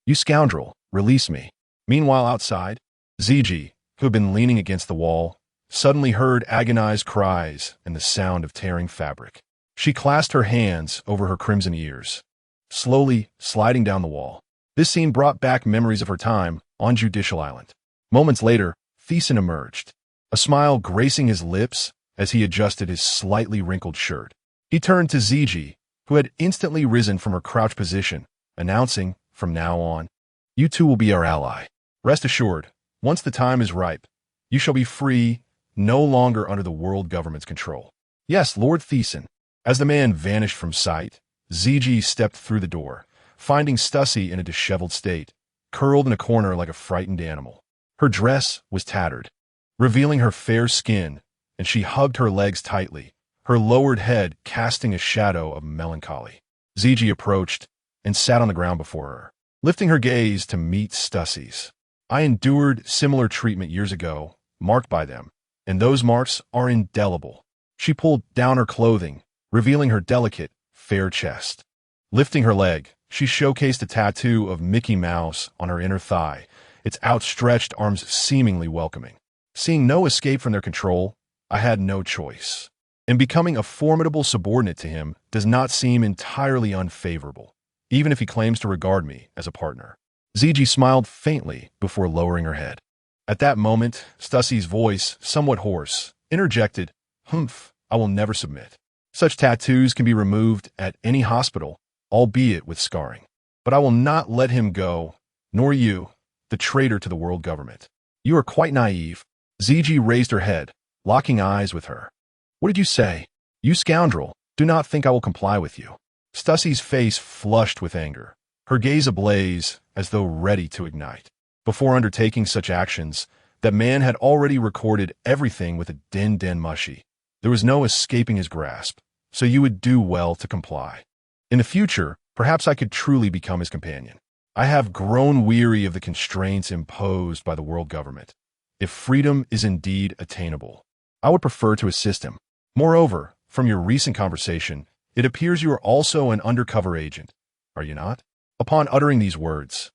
You scoundrel, release me." Meanwhile outside, Ziji, who had been leaning against the wall, suddenly heard agonized cries and the sound of tearing fabric. She clasped her hands over her crimson ears, slowly sliding down the wall. This scene brought back memories of her time on Judicial Island. Moments later, Thiessen emerged, a smile gracing his lips as he adjusted his slightly wrinkled shirt. He turned to Ziji, who had instantly risen from her crouch position, announcing, "From now on, you two will be our ally. Rest assured, once the time is ripe, you shall be free, no longer under the world government's control." "Yes, Lord Thiessen." As the man vanished from sight, Ziji stepped through the door, finding Stussy in a disheveled state, curled in a corner like a frightened animal. Her dress was tattered, revealing her fair skin, and she hugged her legs tightly, her lowered head casting a shadow of melancholy. Ziji approached and sat on the ground before her, lifting her gaze to meet Stussy's. "I endured similar treatment years ago, marked by them, and those marks are indelible." She pulled down her clothing, revealing her delicate, fair chest. Lifting her leg, she showcased a tattoo of Mickey Mouse on her inner thigh, its outstretched arms seemingly welcoming. Seeing no escape from their control, I had no choice. And becoming a formidable subordinate to him does not seem entirely unfavorable, even if he claims to regard me as a partner. Ziji smiled faintly before lowering her head. At that moment, Stussy's voice, somewhat hoarse, interjected, "Humph, I will never submit. Such tattoos can be removed at any hospital, albeit with scarring. But I will not let him go, nor you, the traitor to the world government. You are quite naive." Ziji raised her head, locking eyes with her. "What did you say? You scoundrel, do not think I will comply with you." Stussy's face flushed with anger, her gaze ablaze as though ready to ignite. Before undertaking such actions, that man had already recorded everything with a den mushy. There was no escaping his grasp, so you would do well to comply. In the future, perhaps I could truly become his companion. I have grown weary of the constraints imposed by the world government. If freedom is indeed attainable, I would prefer to assist him. Moreover, from your recent conversation, it appears you are also an undercover agent, are you not? Upon uttering these words,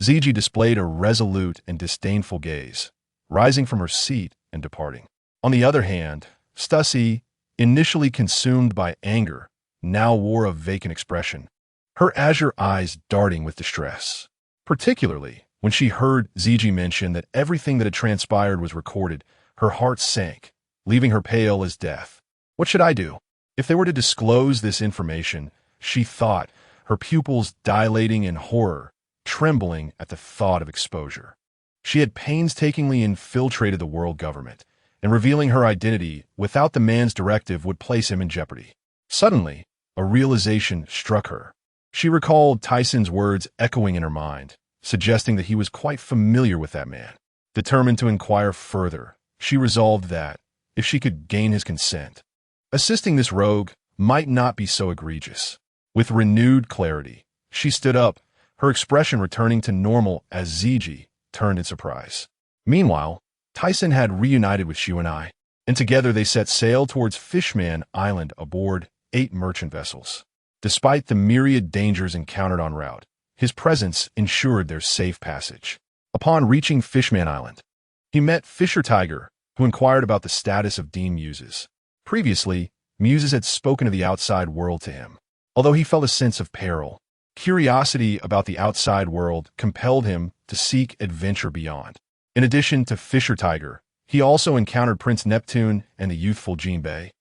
Ziji displayed a resolute and disdainful gaze, rising from her seat and departing. On the other hand, Stussy, initially consumed by anger, now wore a vacant expression, her azure eyes darting with distress. Particularly, when she heard Ziji mention that everything that had transpired was recorded, her heart sank, leaving her pale as death. What should I do? If they were to disclose this information, she thought, her pupils dilating in horror, trembling at the thought of exposure. She had painstakingly infiltrated the world government, and revealing her identity without the man's directive would place him in jeopardy. Suddenly, a realization struck her. She recalled Tyson's words echoing in her mind, suggesting that he was quite familiar with that man. Determined to inquire further, she resolved that, if she could gain his consent, assisting this rogue might not be so egregious. With renewed clarity, she stood up, her expression returning to normal as Ziji turned in surprise. Meanwhile, Tyson had reunited with Shuanai, and together they set sail towards Fishman Island aboard 8 merchant vessels. Despite the myriad dangers encountered en route, his presence ensured their safe passage. Upon reaching Fishman Island, he met Fisher Tiger, who inquired about the status of Dean Muses. Previously, Muses had spoken of the outside world to him. Although he felt a sense of peril, curiosity about the outside world compelled him to seek adventure beyond. In addition to Fisher Tiger, he also encountered Prince Neptune and the youthful Jinbei,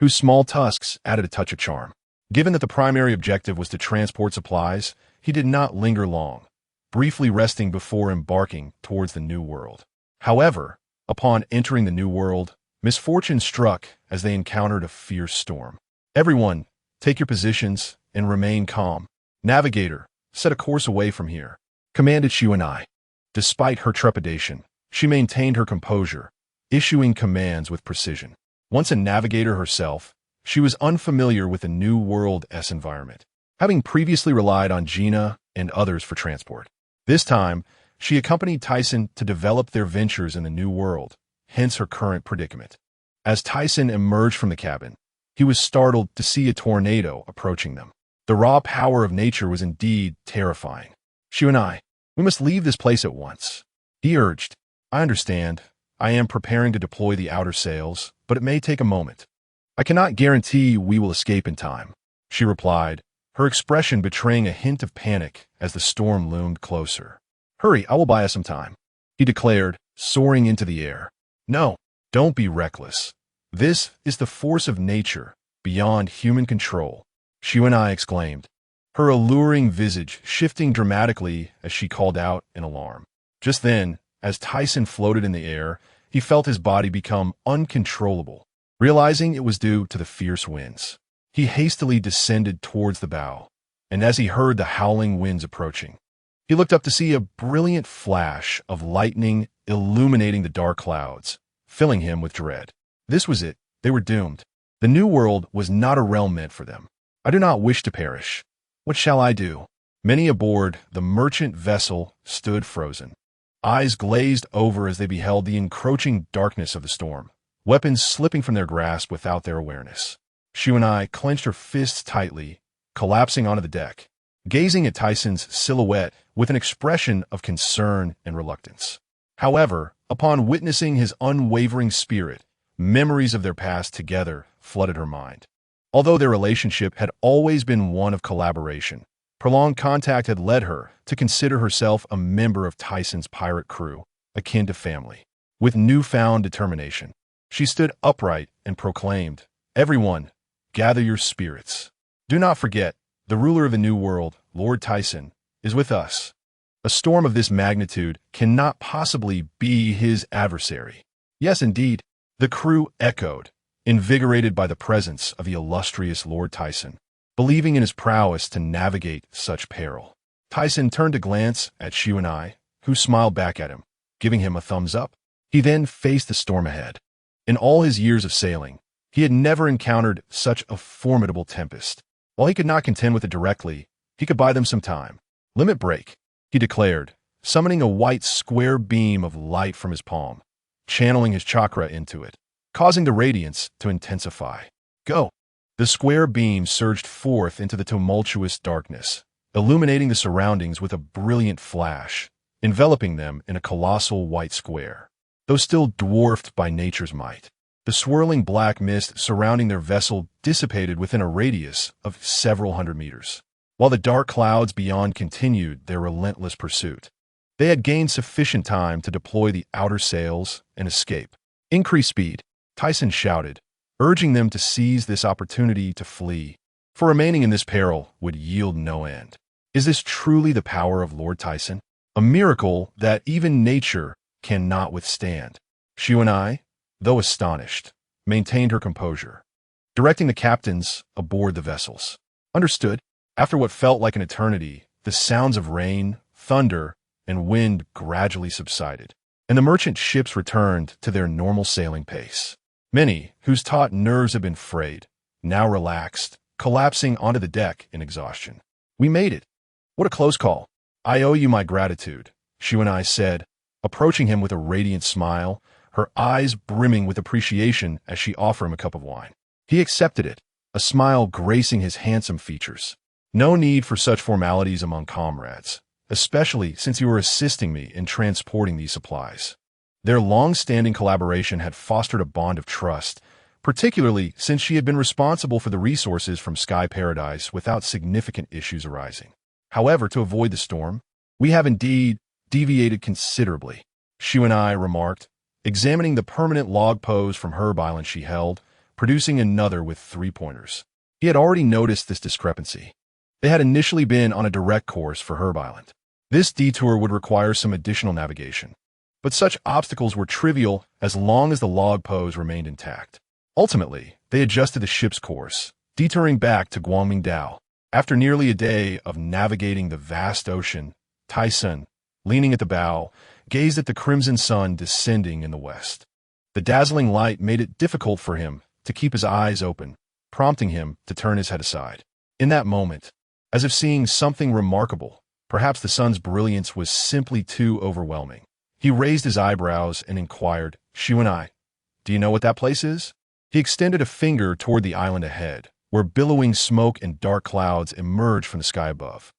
whose small tusks added a touch of charm. Given that the primary objective was to transport supplies, he did not linger long, briefly resting before embarking towards the New World. However, upon entering the New World, misfortune struck as they encountered a fierce storm. Everyone, Take your positions and remain calm. Navigator, set a course away from here, commanded Shuanai. Despite her trepidation, she maintained her composure, issuing commands with precision. Once a navigator herself, she was unfamiliar with the New World's environment, having previously relied on Gina and others for transport. This time, she accompanied Tyson to develop their ventures in the New World, hence her current predicament. As Tyson emerged from the cabin, he was startled to see a tornado approaching them. The raw power of nature was indeed terrifying. Shuanai, we must leave this place at once, he urged. I understand. I am preparing to deploy the outer sails, but it may take a moment. I cannot guarantee we will escape in time, she replied, her expression betraying a hint of panic as the storm loomed closer. Hurry, I will buy us some time, he declared, soaring into the air. No, don't be reckless. This is the force of nature, beyond human control, Shuanai exclaimed, her alluring visage shifting dramatically as she called out in alarm. Just then, as Tyson floated in the air, he felt his body become uncontrollable. Realizing it was due to the fierce winds, he hastily descended towards the bow, and as he heard the howling winds approaching, he looked up to see a brilliant flash of lightning illuminating the dark clouds, filling him with dread. This was it. They were doomed. The New World was not a realm meant for them. I do not wish to perish. What shall I do? Many aboard the merchant vessel stood frozen, eyes glazed over as they beheld the encroaching darkness of the storm, weapons slipping from their grasp without their awareness. Shuanai clenched her fists tightly, collapsing onto the deck, gazing at Tyson's silhouette with an expression of concern and reluctance. However, upon witnessing his unwavering spirit, memories of their past together flooded her mind. Although their relationship had always been one of collaboration, prolonged contact had led her to consider herself a member of Tyson's pirate crew, akin to family. With newfound determination, she stood upright and proclaimed, Everyone, gather your spirits. Do not forget, the ruler of the New World, Lord Tyson, is with us. A storm of this magnitude cannot possibly be his adversary. Yes, indeed, the crew echoed, invigorated by the presence of the illustrious Lord Tyson, believing in his prowess to navigate such peril. Tyson turned to glance at Shuanai, who smiled back at him, giving him a thumbs up. He then faced the storm ahead. In all his years of sailing, he had never encountered such a formidable tempest. While he could not contend with it directly, he could buy them some time. Limit break, he declared, summoning a white square beam of light from his palm, channeling his chakra into it, causing the radiance to intensify. Go! The square beam surged forth into the tumultuous darkness, illuminating the surroundings with a brilliant flash, enveloping them in a colossal white square. Though still dwarfed by nature's might, the swirling black mist surrounding their vessel dissipated within a radius of several hundred meters, while the dark clouds beyond continued their relentless pursuit. They had gained sufficient time to deploy the outer sails and escape. Increase speed, Tyson shouted, urging them to seize this opportunity to flee, for remaining in this peril would yield no end. Is this truly the power of Lord Tyson? A miracle that even nature cannot withstand. Shuanai, though astonished, maintained her composure, directing the captains aboard the vessels. Understood. After what felt like an eternity, the sounds of rain, thunder, and wind gradually subsided, and the merchant ships returned to their normal sailing pace. Many, whose taut nerves had been frayed, now relaxed, collapsing onto the deck in exhaustion. We made it. What a close call. I owe you my gratitude, Shuanai said, approaching him with a radiant smile, her eyes brimming with appreciation as she offered him a cup of wine. He accepted it, a smile gracing his handsome features. No need for such formalities among comrades, especially since you were assisting me in transporting these supplies. Their long-standing collaboration had fostered a bond of trust, particularly since she had been responsible for the resources from Sky Paradise without significant issues arising. However, to avoid the storm, we have indeed deviated considerably, Shuanai remarked, examining the permanent log pose from Herb Island she held, producing another with 3 pointers. He had already noticed this discrepancy. They had initially been on a direct course for Herb Island. This detour would require some additional navigation, but such obstacles were trivial as long as the log pose remained intact. Ultimately, they adjusted the ship's course, deterring back to Guangmingdao. After nearly a day of navigating the vast ocean, Tyson, leaning at the bow, gazed at the crimson sun descending in the west. The dazzling light made it difficult for him to keep his eyes open, prompting him to turn his head aside. In that moment, as if seeing something remarkable, perhaps the sun's brilliance was simply too overwhelming, he raised his eyebrows and inquired, "Xuanai, do you know what that place is?" He extended a finger toward the island ahead, where billowing smoke and dark clouds emerged from the sky above.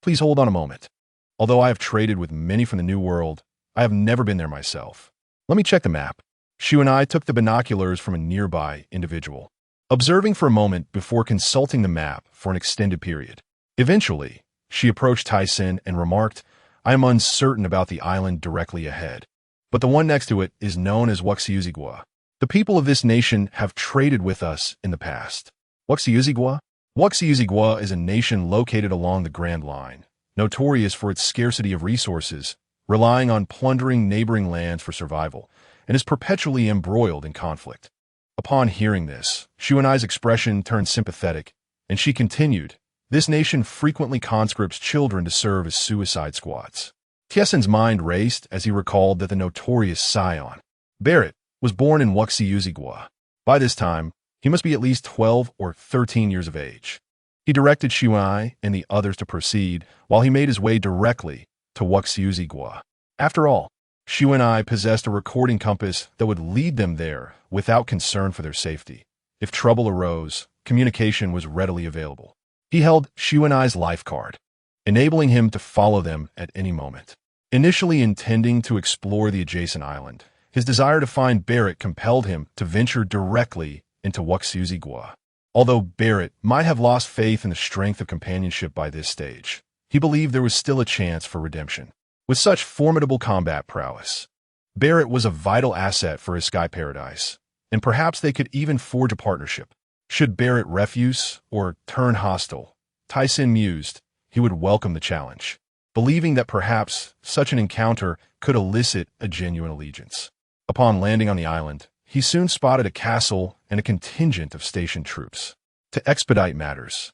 Please hold on a moment. Although I have traded with many from the New World, I have never been there myself. Let me check the map." Xuanai took the binoculars from a nearby individual, observing for a moment before consulting the map for an extended period. Eventually, she approached Tyson and remarked, "I am uncertain about the island directly ahead, but the one next to it is known as withObservation. The people of this nation have traded with us in the past." withObservation? withObservation is a nation located along the Grand Line, notorious for its scarcity of resources, relying on plundering neighboring lands for survival, and is perpetually embroiled in conflict. Upon hearing this, Xuanai's expression turned sympathetic, and she continued, "This nation frequently conscripts children to serve as suicide squads." Tieson's mind raced as he recalled that the notorious scion, Barrett, was born in withObservation. By this time, he must be at least 12 or 13 years of age. He directed Xuanai and the others to proceed while he made his way directly to withObservation. After all, Xuanai possessed a recording compass that would lead them there without concern for their safety. If trouble arose, communication was readily available. He held Xuanai's life card, enabling him to follow them at any moment. Initially intending to explore the adjacent island, his desire to find Barrett compelled him to venture directly into withObservation. Although Barrett might have lost faith in the strength of companionship by this stage, he believed there was still a chance for redemption. With such formidable combat prowess, Barrett was a vital asset for his sky paradise, and perhaps they could even forge a partnership. Should Barrett refuse or turn hostile, Tyson mused, he would welcome the challenge, believing that perhaps such an encounter could elicit a genuine allegiance. Upon landing on the island, he soon spotted a castle and a contingent of stationed troops. To expedite matters,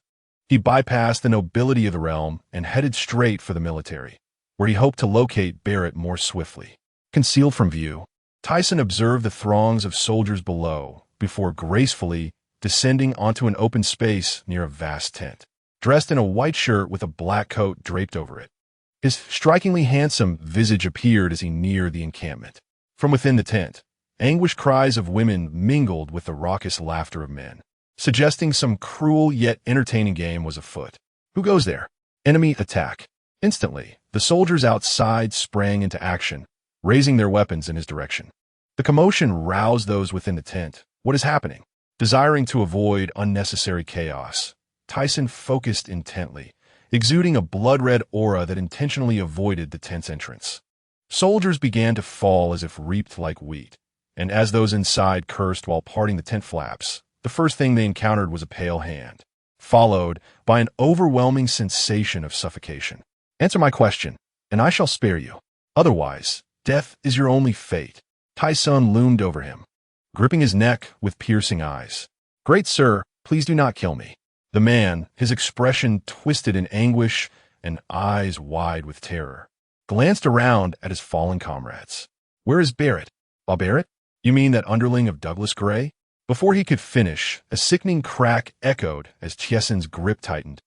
he bypassed the nobility of the realm and headed straight for the military, where he hoped to locate Barrett more swiftly. Concealed from view, Tyson observed the throngs of soldiers below before gracefully descending onto an open space near a vast tent. Dressed in a white shirt with a black coat draped over it, his strikingly handsome visage appeared as he neared the encampment. From within the tent, anguished cries of women mingled with the raucous laughter of men, suggesting some cruel yet entertaining game was afoot. "Who goes there?" "Enemy attack." Instantly, the soldiers outside sprang into action, raising their weapons in his direction. The commotion roused those within the tent. What is happening? Desiring to avoid unnecessary chaos, Tyson focused intently, exuding a blood-red aura that intentionally avoided the tent's entrance. Soldiers began to fall as if reaped like wheat, and as those inside cursed while parting the tent flaps, the first thing they encountered was a pale hand, followed by an overwhelming sensation of suffocation. "Answer my question, and I shall spare you. Otherwise, death is your only fate." Tyson loomed over him, gripping his neck with piercing eyes. "Great sir, please do not kill me." The man, his expression twisted in anguish and eyes wide with terror, glanced around at his fallen comrades. "Where is Barrett?" "Barrett? You mean that underling of Douglas Gray?" Before he could finish, a sickening crack echoed as Tieson's grip tightened,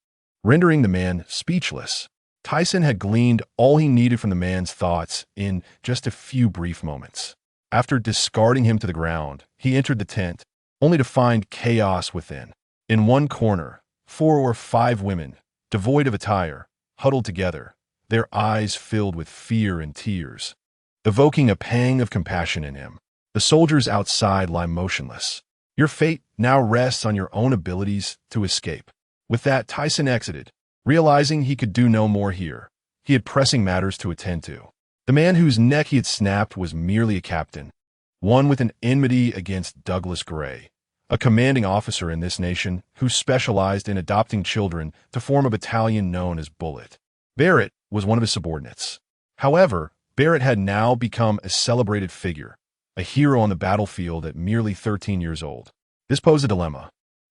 rendering the man speechless. Tyson had gleaned all he needed from the man's thoughts in just a few brief moments. After discarding him to the ground, he entered the tent, only to find chaos within. In one corner, 4 or 5 women, devoid of attire, huddled together, their eyes filled with fear and tears, evoking a pang of compassion in him. The soldiers outside lie motionless. Your fate now rests on your own abilities to escape. With that, Tyson exited, realizing he could do no more here. He had pressing matters to attend to. The man whose neck he had snapped was merely a captain, one with an enmity against Douglas Gray, a commanding officer in this nation who specialized in adopting children to form a battalion known as Bullet. Barrett was one of his subordinates. However, Barrett had now become a celebrated figure, a hero on the battlefield at merely 13 years old. This posed a dilemma.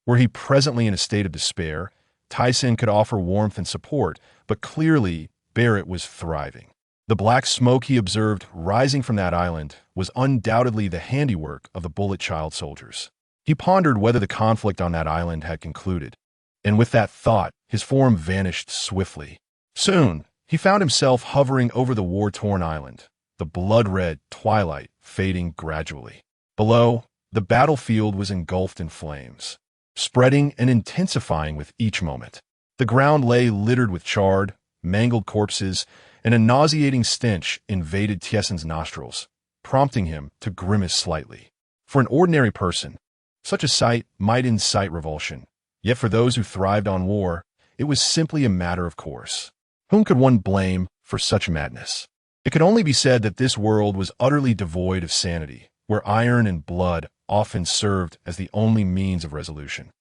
Were he presently in a state of despair, Tyson could offer warmth and support, but clearly Barrett was thriving. The black smoke he observed rising from that island was undoubtedly the handiwork of the bullet child soldiers. He pondered whether the conflict on that island had concluded, and with that thought, his form vanished swiftly. Soon, he found himself hovering over the war-torn island, the blood-red twilight fading gradually. Below, the battlefield was engulfed in flames, spreading and intensifying with each moment. The ground lay littered with charred, mangled corpses, and a nauseating stench invaded Tieson's nostrils, prompting him to grimace slightly. For an ordinary person, such a sight might incite revulsion, yet for those who thrived on war, it was simply a matter of course. Whom could one blame for such madness? It could only be said that this world was utterly devoid of sanity, where iron and blood often served as the only means of resolution.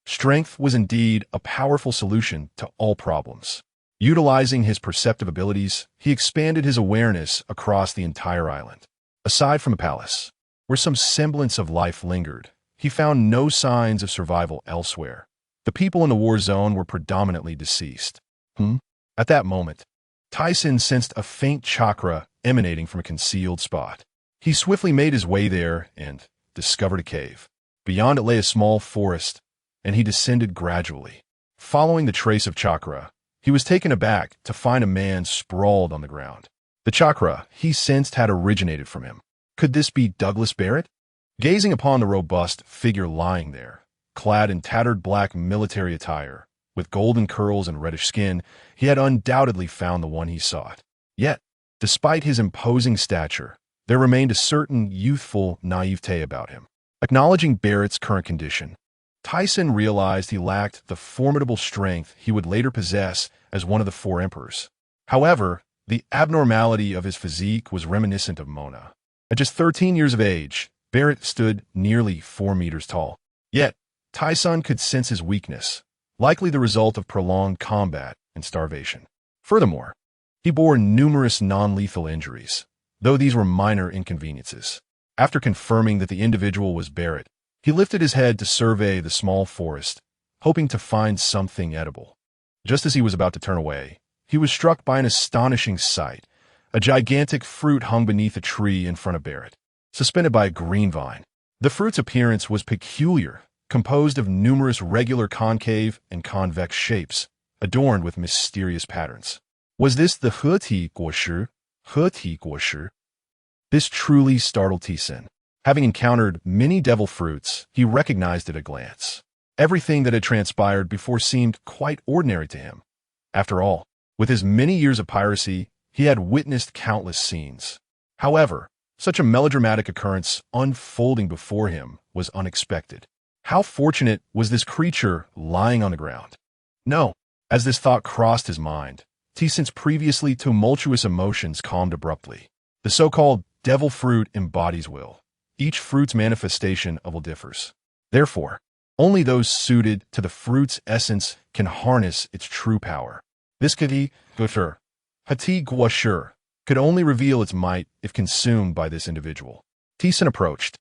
Strength was indeed a powerful solution to all problems. Utilizing his perceptive abilities, he expanded his awareness across the entire island. Aside from the palace, where some semblance of life lingered, he found no signs of survival elsewhere. The people in the war zone were predominantly deceased. At that moment, Tyson sensed a faint chakra emanating from a concealed spot. He swiftly made his way there and discovered a cave. Beyond it lay a small forest, and he descended gradually. Following the trace of chakra, he was taken aback to find a man sprawled on the ground. The chakra, he sensed, had originated from him. Could this be Douglas Barrett? Gazing upon the robust figure lying there, clad in tattered black military attire, with golden curls and reddish skin, he had undoubtedly found the one he sought. Yet, despite his imposing stature, there remained a certain youthful naivete about him. Acknowledging Barrett's current condition, Tyson realized he lacked the formidable strength he would later possess as one of the four emperors. However, the abnormality of his physique was reminiscent of Mona. At just 13 years of age, Barrett stood nearly 4 meters tall. Yet, Tyson could sense his weakness, likely the result of prolonged combat and starvation. Furthermore, he bore numerous non-lethal injuries, though these were minor inconveniences. After confirming that the individual was Barrett, he lifted his head to survey the small forest, hoping to find something edible. Just as he was about to turn away, he was struck by an astonishing sight. A gigantic fruit hung beneath a tree in front of Barrett, suspended by a green vine. The fruit's appearance was peculiar, composed of numerous regular concave and convex shapes, adorned with mysterious patterns. Was this the Hati Guoshi? Hati Guoshi? This truly startled Tyson. Having encountered many devil fruits, he recognized at a glance. Everything that had transpired before seemed quite ordinary to him. After all, with his many years of piracy, he had witnessed countless scenes. However, such a melodramatic occurrence unfolding before him was unexpected. How fortunate was this creature lying on the ground? No, as this thought crossed his mind, Tyson's previously tumultuous emotions calmed abruptly. The so-called devil fruit embodies will. Each fruit's manifestation of will differs. Therefore, only those suited to the fruit's essence can harness its true power. This Hati Guoshi could only reveal its might if consumed by this individual. Tyson approached,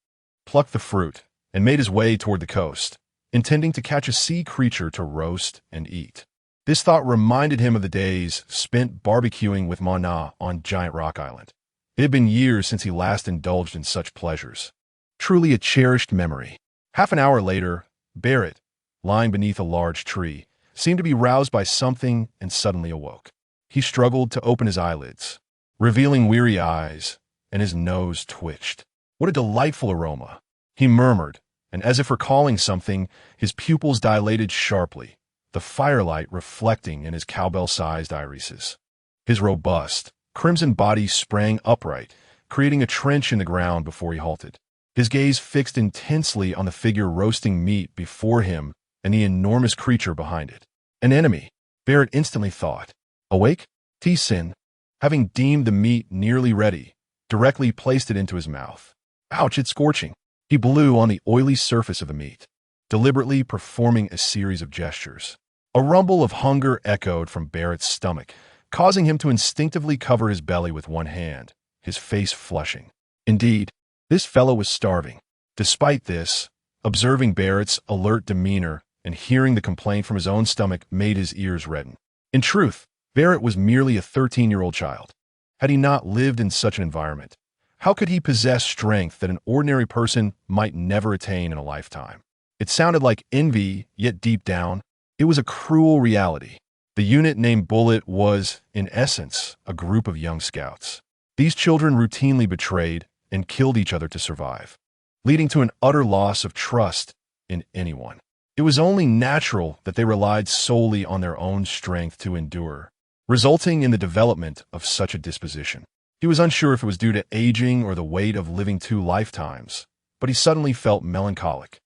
plucked the fruit, and made his way toward the coast, intending to catch a sea creature to roast and eat. This thought reminded him of the days spent barbecuing with Mona on Giant Rock Island. It had been years since he last indulged in such pleasures. Truly a cherished memory. Half an hour later, Barrett, lying beneath a large tree, seemed to be roused by something and suddenly awoke. He struggled to open his eyelids, revealing weary eyes, and his nose twitched. What a delightful aroma! He murmured, and as if recalling something, his pupils dilated sharply, the firelight reflecting in his cowbell-sized irises. His robust, crimson body sprang upright, creating a trench in the ground before he halted. His gaze fixed intensely on the figure roasting meat before him and the enormous creature behind it. An enemy, Barrett instantly thought. Awake? Tyson, having deemed the meat nearly ready, directly placed it into his mouth. Ouch, it's scorching. He blew on the oily surface of the meat, deliberately performing a series of gestures. A rumble of hunger echoed from Barrett's stomach, causing him to instinctively cover his belly with one hand, his face flushing. Indeed, this fellow was starving. Despite this, Observing Barrett's alert demeanor and hearing the complaint from his own stomach made his ears redden. In truth, Barrett was merely a 13-year-old child. Had he not lived in such an environment, how could he possess strength that an ordinary person might never attain in a lifetime? It sounded like envy, yet deep down, it was a cruel reality. The unit named Bullet was, in essence, a group of young scouts. These children routinely betrayed and killed each other to survive, leading to an utter loss of trust in anyone. It was only natural that they relied solely on their own strength to endure, resulting in the development of such a disposition. He was unsure if it was due to aging or the weight of living 2 lifetimes, but he suddenly felt melancholic.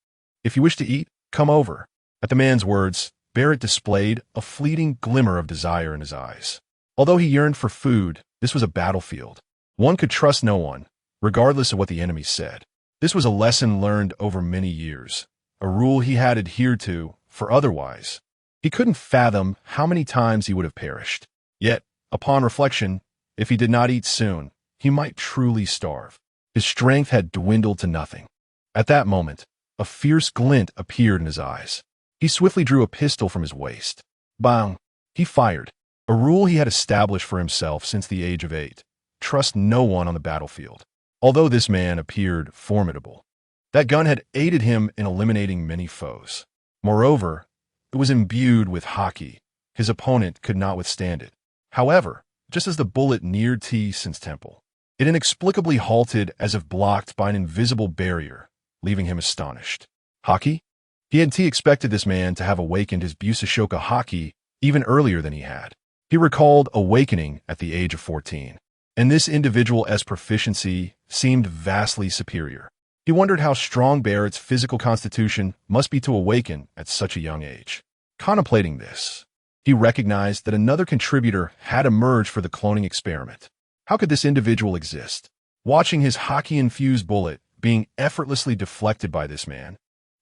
"If you wish to eat, come over." At the man's words, Barrett displayed a fleeting glimmer of desire in his eyes. Although he yearned for food, this was a battlefield. One could trust no one, regardless of what the enemy said. This was a lesson learned over many years, a rule he had adhered to, for otherwise, he couldn't fathom how many times he would have perished. Yet, upon reflection, if he did not eat soon, he might truly starve. His strength had dwindled to nothing. At that moment, a fierce glint appeared in his eyes. He swiftly drew a pistol from his waist. Bang! He fired, a rule he had established for himself since the age of 8. Trust no one on the battlefield. Although this man appeared formidable, that gun had aided him in eliminating many foes. Moreover, it was imbued with Haki. His opponent could not withstand it. However, just as the bullet neared T-Sin's temple, it inexplicably halted as if blocked by an invisible barrier, leaving him astonished. Haki? He hadn't expected this man to have awakened his Busashoka Haki even earlier than he had. He recalled awakening at the age of 14, and this individual's proficiency seemed vastly superior. He wondered how strong Barrett's physical constitution must be to awaken at such a young age. Contemplating this, he recognized that another contributor had emerged for the cloning experiment. How could this individual exist? Watching his Haki-infused bullet being effortlessly deflected by this man,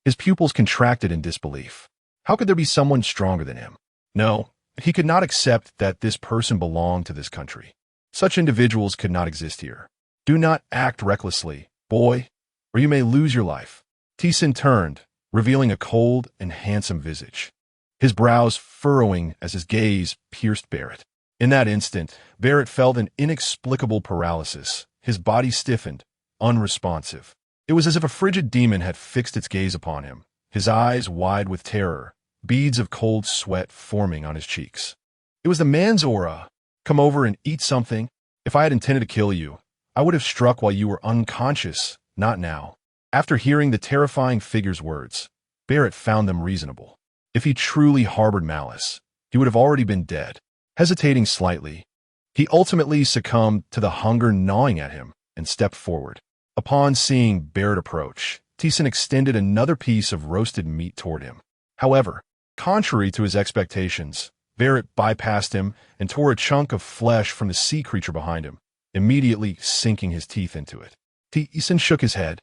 his pupils contracted in disbelief. How could there be someone stronger than him? No, he could not accept that this person belonged to this country. Such individuals could not exist here. Do not act recklessly, boy, or you may lose your life. T-Sin turned, revealing a cold and handsome visage, his brows furrowing as his gaze pierced Barrett. In that instant, Barrett felt an inexplicable paralysis. His body stiffened, unresponsive. It was as if a frigid demon had fixed its gaze upon him, his eyes wide with terror, beads of cold sweat forming on his cheeks. It was the man's aura. "Come over and eat something. If I had intended to kill you, I would have struck while you were unconscious, not now." After hearing the terrifying figure's words, Barrett found them reasonable. If he truly harbored malice, he would have already been dead. Hesitating slightly, he ultimately succumbed to the hunger gnawing at him and stepped forward. Upon seeing Barrett approach, T-Sin extended another piece of roasted meat toward him. However, contrary to his expectations, Barrett bypassed him and tore a chunk of flesh from the sea creature behind him, immediately sinking his teeth into it. T-Sin shook his head.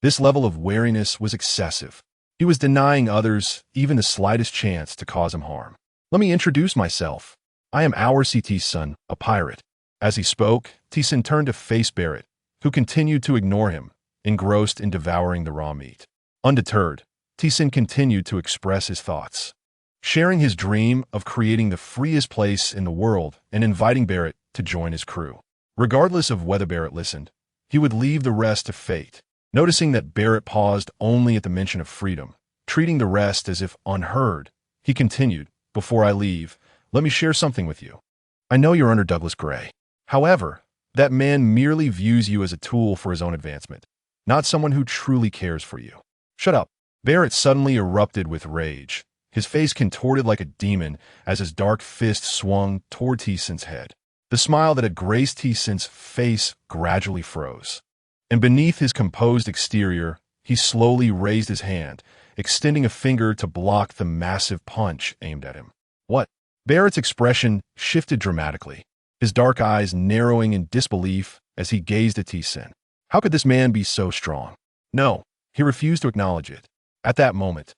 This level of wariness was excessive. He was denying others even the slightest chance to cause him harm. "Let me introduce myself. I am our CT's son, a pirate." As he spoke, T-Sin turned to face Barrett, who continued to ignore him, engrossed in devouring the raw meat. Undeterred, T-Sin continued to express his thoughts, sharing his dream of creating the freest place in the world and inviting Barrett to join his crew. Regardless of whether Barrett listened, he would leave the rest to fate. Noticing that Barrett paused only at the mention of freedom, treating the rest as if unheard, he continued, "Before I leave, let me share something with you. I know you're under Douglas Gray. However, that man merely views you as a tool for his own advancement, not someone who truly cares for you." "Shut up." Barrett suddenly erupted with rage, his face contorted like a demon as his dark fist swung toward T-Sin's head. The smile that had graced T-Sin's face gradually froze, and beneath his composed exterior, he slowly raised his hand, extending a finger to block the massive punch aimed at him. "What?" Barrett's expression shifted dramatically, his dark eyes narrowing in disbelief as he gazed at T-Sin. How could this man be so strong? No, he refused to acknowledge it. At that moment,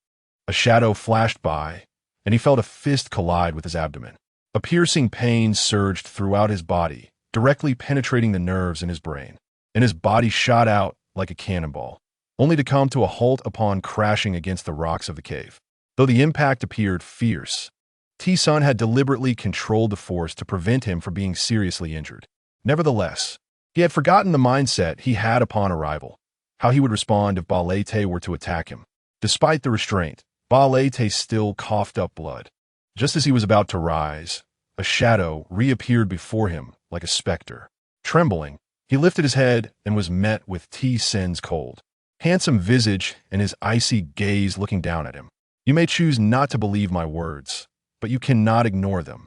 a shadow flashed by, and he felt a fist collide with his abdomen. A piercing pain surged throughout his body, directly penetrating the nerves in his brain, and his body shot out like a cannonball, only to come to a halt upon crashing against the rocks of the cave. Though the impact appeared fierce, T-Sun had deliberately controlled the force to prevent him from being seriously injured. Nevertheless, he had forgotten the mindset he had upon arrival, how he would respond if Balete were to attack him. Despite the restraint, Balete still coughed up blood. Just as he was about to rise, a shadow reappeared before him like a specter. Trembling, he lifted his head and was met with T-Sin's cold, handsome visage and his icy gaze looking down at him. You may choose not to believe my words, but you cannot ignore them.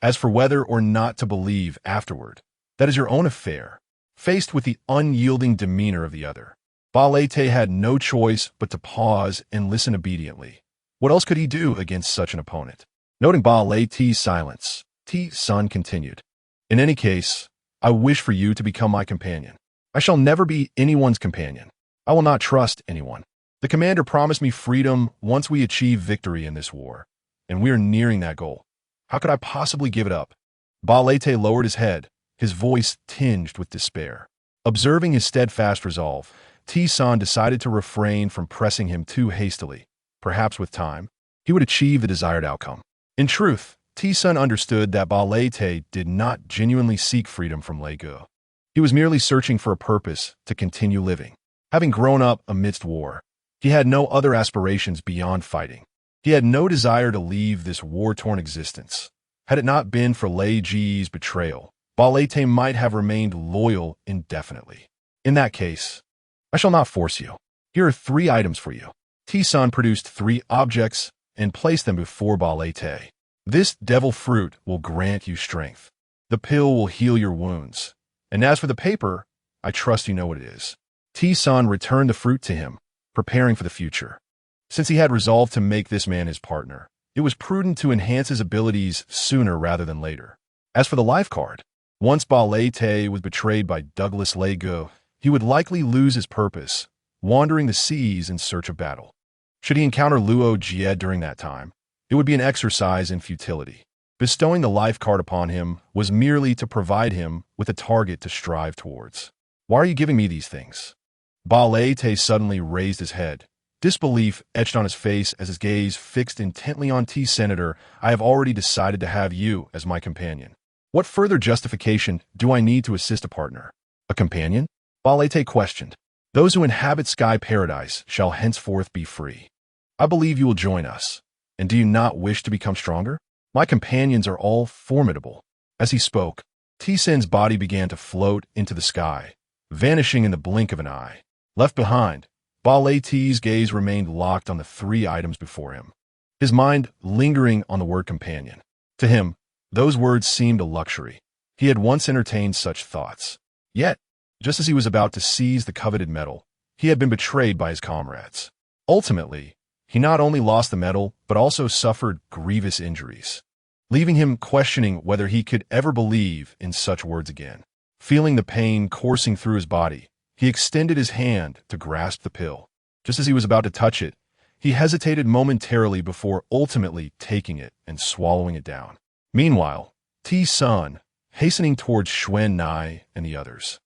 As for whether or not to believe afterward, that is your own affair. Faced with the unyielding demeanor of the other, Balete had no choice but to pause and listen obediently. What else could he do against such an opponent? Noting Balete's silence, T-Sun continued. In any case, I wish for you to become my companion. I shall never be anyone's companion. I will not trust anyone. The commander promised me freedom once we achieve victory in this war, and we are nearing that goal. How could I possibly give it up? Balete lowered his head, his voice tinged with despair. Observing his steadfast resolve, T-Sun decided to refrain from pressing him too hastily. Perhaps with time, he would achieve the desired outcome. In truth, T-Sun understood that Balete did not genuinely seek freedom from Legu. He was merely searching for a purpose to continue living. Having grown up amidst war, he had no other aspirations beyond fighting. He had no desire to leave this war-torn existence. Had it not been for Legacy's betrayal, Balete might have remained loyal indefinitely. In that case, I shall not force you. Here are 3 items for you. T-Sun produced 3 objects and placed them before Balete. This devil fruit will grant you strength. The pill will heal your wounds. And as for the paper, I trust you know what it is. T-Sun returned the fruit to him, preparing for the future. Since he had resolved to make this man his partner, it was prudent to enhance his abilities sooner rather than later. As for the life card, once Balete was betrayed by Douglas Legu, he would likely lose his purpose, wandering the seas in search of battle. Should he encounter Luo Jie during that time, it would be an exercise in futility. Bestowing the life card upon him was merely to provide him with a target to strive towards. Why are you giving me these things? Balete suddenly raised his head. Disbelief etched on his face as his gaze fixed intently on T-Senator. I have already decided to have you as my companion. What further justification do I need to assist a partner? A companion? Balete questioned. Those who inhabit Sky Paradise shall henceforth be free. I believe you will join us. And do you not wish to become stronger? My companions are all formidable. As he spoke, T-Sin's body began to float into the sky, vanishing in the blink of an eye. Left behind, Balete's gaze remained locked on the 3 items before him, his mind lingering on the word companion. To him, those words seemed a luxury. He had once entertained such thoughts. Yet, just as he was about to seize the coveted medal, he had been betrayed by his comrades. Ultimately, he not only lost the medal, but also suffered grievous injuries, leaving him questioning whether he could ever believe in such words again. Feeling the pain coursing through his body, he extended his hand to grasp the pill. Just as he was about to touch it, he hesitated momentarily before ultimately taking it and swallowing it down. Meanwhile, T-Sun, hastening towards Xuan Nai and the others,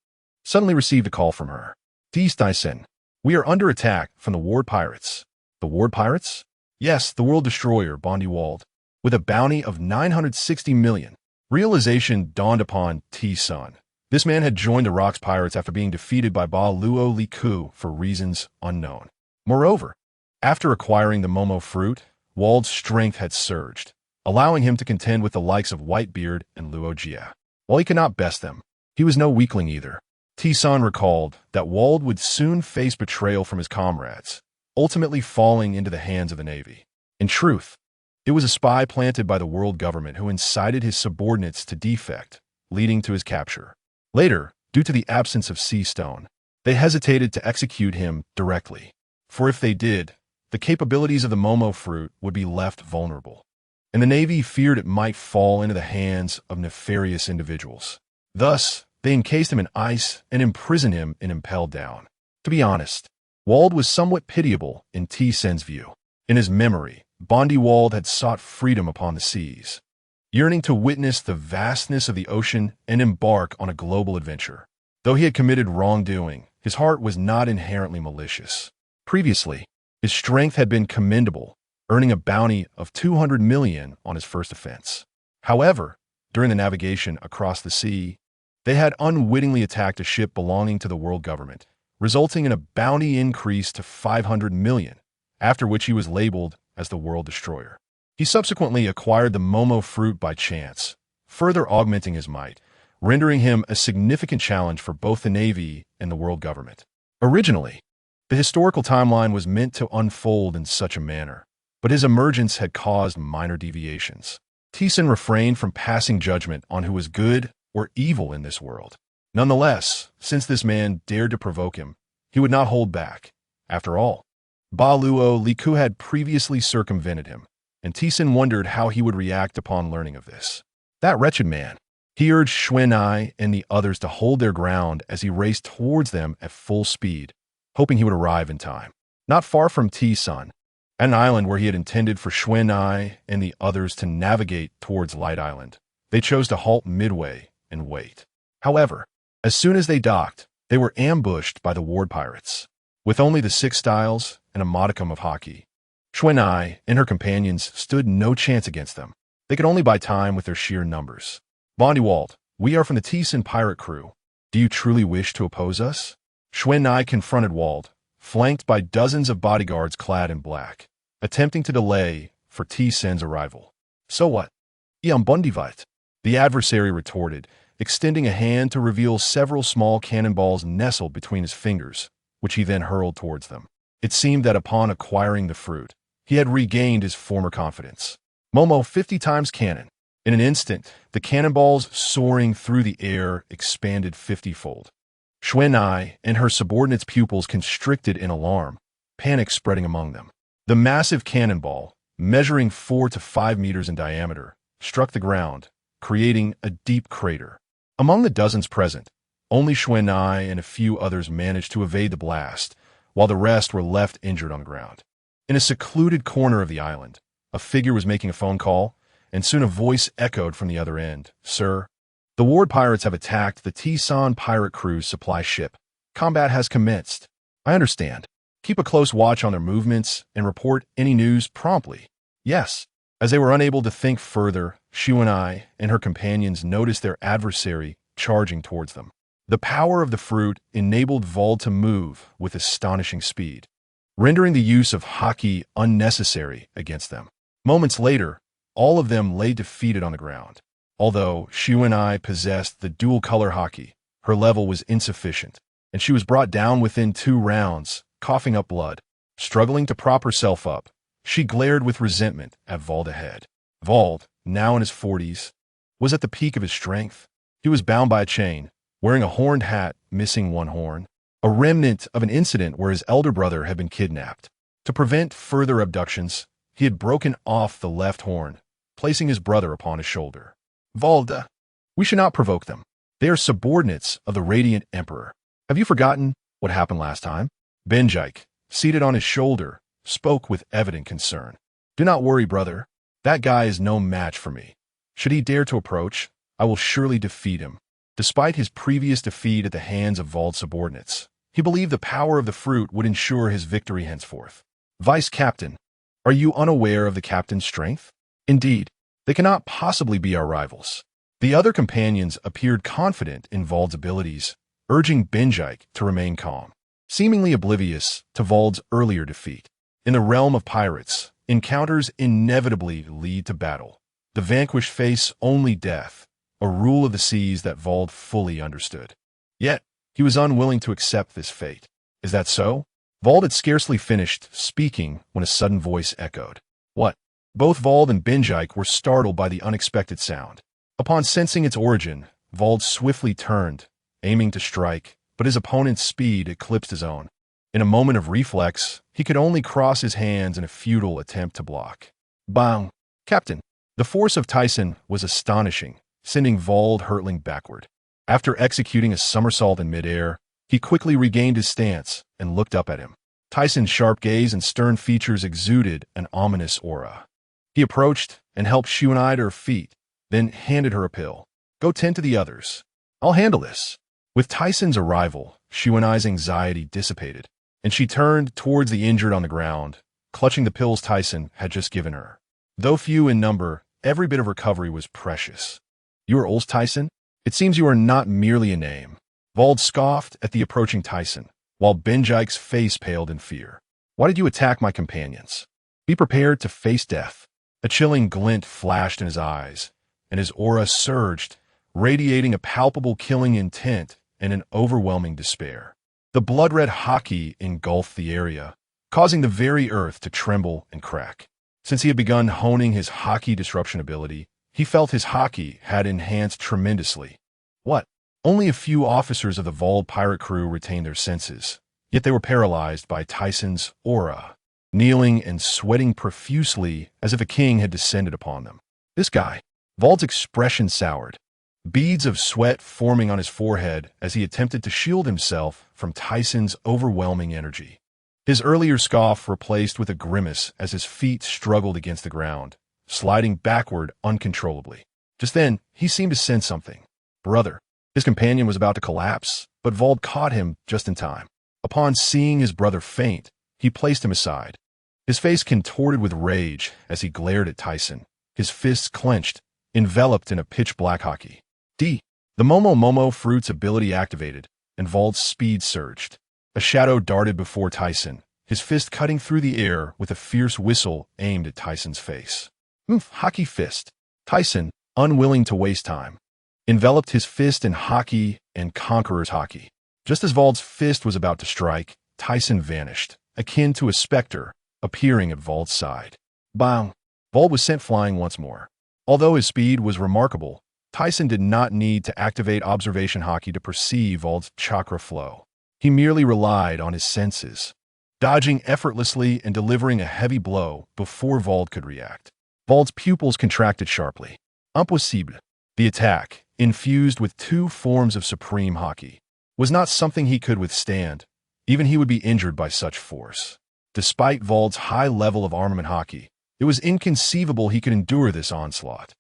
suddenly received a call from her. T-Sen, we are under attack from the Ward Pirates. The Ward Pirates? Yes, the world destroyer, Bondi Wald, with a bounty of 960 million. Realization dawned upon T-Sun. This man had joined the Rocks Pirates after being defeated by Ba Luo Li Ku for reasons unknown. Moreover, after acquiring the Momo fruit, Wald's strength had surged, allowing him to contend with the likes of Whitebeard and Luo Jie. While he could not best them, he was no weakling either. T-Sun recalled that Wald would soon face betrayal from his comrades, ultimately falling into the hands of the Navy. In truth, it was a spy planted by the world government who incited his subordinates to defect, leading to his capture. Later, due to the absence of Sea Stone, they hesitated to execute him directly, for if they did, the capabilities of the Momo fruit would be left vulnerable, and the Navy feared it might fall into the hands of nefarious individuals. Thus, they encased him in ice and imprisoned him in Impel Down. To be honest, Wald was somewhat pitiable in T-Sen's view. In his memory, Bondi Wald had sought freedom upon the seas, yearning to witness the vastness of the ocean and embark on a global adventure. Though he had committed wrongdoing his heart was not inherently malicious. Previously, his strength had been commendable, earning a bounty of 200 million on his first offense. However, during the navigation across the sea, they had unwittingly attacked a ship belonging to the world government, resulting in a bounty increase to 500 million, after which he was labeled as the World Destroyer. He subsequently acquired the Momo fruit by chance, further augmenting his might, rendering him a significant challenge for both the Navy and the world government. Originally, the historical timeline was meant to unfold in such a manner, but his emergence had caused minor deviations. Thiessen refrained from passing judgment on who was good or evil in this world. Nonetheless, since this man dared to provoke him, he would not hold back. After all, Ba Luo Liku had previously circumvented him, and Thiessen wondered how he would react upon learning of this. That wretched man. He urged Xuanai and the others to hold their ground as he raced towards them at full speed, hoping he would arrive in time. Not far from Thiessen, at an island where he had intended for Xuanai and the others to navigate towards Light Island, they chose to halt midway and wait. However, as soon as they docked, they were ambushed by the ward pirates. With only the 6 styles and a modicum of Haki, Xuanai and her companions stood no chance against them. They could only buy time with their sheer numbers. Bondewald, we are from the Thiessen pirate crew. Do you truly wish to oppose us? Xuanai confronted Wald, flanked by dozens of bodyguards clad in black, attempting to delay for Thiessen's arrival. So what? Iam Bondivite, the adversary retorted, extending a hand to reveal several small cannonballs nestled between his fingers, which he then hurled towards them. It seemed that upon acquiring the fruit, he had regained his former confidence. Momo 50 times cannon. In an instant, the cannonballs soaring through the air expanded 50-fold. Xuanai and her subordinates' pupils constricted in alarm, panic spreading among them. The massive cannonball, measuring 4 to 5 meters in diameter, struck the ground, creating a deep crater. Among the dozens present, only Xuanai and a few others managed to evade the blast, while the rest were left injured on the ground. In a secluded corner of the island, a figure was making a phone call, and soon a voice echoed from the other end. Sir, the ward pirates have attacked the Thiessen pirate crew's supply ship. Combat has commenced. I understand. Keep a close watch on their movements and report any news promptly. Yes. As they were unable to think further, Xuanai and her companions noticed their adversary charging towards them. The power of the fruit enabled Wald to move with astonishing speed, rendering the use of Haki unnecessary against them. Moments later, all of them lay defeated on the ground. Although Xuanai possessed the dual-color Haki, her level was insufficient, and she was brought down within 2 rounds, coughing up blood. Struggling to prop herself up, she glared with resentment at Wald ahead. Wald, now in his 40s, was at the peak of his strength. He was bound by a chain, wearing a horned hat missing 1 horn, a remnant of an incident where his elder brother had been kidnapped. To prevent further abductions, he had broken off the left horn, placing his brother upon his shoulder. Valda, we should not provoke them. They are subordinates of the Radiant Emperor. Have you forgotten what happened last time? Benjike, seated on his shoulder, spoke with evident concern. Do not worry, brother. That guy is no match for me. Should he dare to approach, I will surely defeat him. Despite his previous defeat at the hands of Wald's subordinates, he believed the power of the fruit would ensure his victory henceforth. Vice Captain, are you unaware of the captain's strength? Indeed, they cannot possibly be our rivals. The other companions appeared confident in Wald's abilities, urging Benjike to remain calm, seemingly oblivious to Wald's earlier defeat. In the realm of pirates, encounters inevitably lead to battle. The vanquished face only death, a rule of the seas that Wald fully understood. Yet, he was unwilling to accept this fate. Is that so? Wald had scarcely finished speaking when a sudden voice echoed. What? Both Wald and Benjike were startled by the unexpected sound. Upon sensing its origin, Wald swiftly turned, aiming to strike, but his opponent's speed eclipsed his own. In a moment of reflex, he could only cross his hands in a futile attempt to block. Bang! Captain! The force of Thiessen was astonishing, sending Wald hurtling backward. After executing a somersault in midair, he quickly regained his stance and looked up at him. Thiessen's sharp gaze and stern features exuded an ominous aura. He approached and helped Xuanai to her feet, then handed her a pill. Go tend to the others. I'll handle this. With Tyson's arrival, Shuanai's anxiety dissipated, and she turned towards the injured on the ground, clutching the pills Tyson had just given her. Though few in number, every bit of recovery was precious. "You are old Tyson? It seems you are not merely a name." Vald scoffed at the approaching Tyson, while Benjike's face paled in fear. "Why did you attack my companions? Be prepared to face death." A chilling glint flashed in his eyes, and his aura surged, radiating a palpable killing intent and an overwhelming despair. The blood-red Haki engulfed the area, causing the very earth to tremble and crack. Since he had begun honing his Haki disruption ability, he felt his Haki had enhanced tremendously. What? Only a few officers of the Vald pirate crew retained their senses, yet they were paralyzed by Tyson's aura, kneeling and sweating profusely as if a king had descended upon them. This guy. Vald's expression soured, beads of sweat forming on his forehead as he attempted to shield himself from Tyson's overwhelming energy. His earlier scoff replaced with a grimace as his feet struggled against the ground, sliding backward uncontrollably. Just then, he seemed to sense something. "Brother." His companion was about to collapse, but Vald caught him just in time. Upon seeing his brother faint, he placed him aside. His face contorted with rage as he glared at Tyson, his fists clenched, enveloped in a pitch-black Haki. The Momo fruit's ability activated, and Vald's speed surged. A shadow darted before Tyson, his fist cutting through the air with a fierce whistle aimed at Tyson's face. Haki fist. Tyson, unwilling to waste time, enveloped his fist in Haki and Conqueror's Haki. Just as Vald's fist was about to strike, Tyson vanished, akin to a specter, appearing at Vald's side. Bang! Vald was sent flying once more. Although his speed was remarkable, Tyson did not need to activate observation Haki to perceive Vald's chakra flow. He merely relied on his senses, dodging effortlessly and delivering a heavy blow before Vald could react. Vald's pupils contracted sharply. Impossible. The attack, infused with two forms of supreme Haki, was not something he could withstand. Even he would be injured by such force. Despite Vald's high level of armament Haki, it was inconceivable he could endure this onslaught.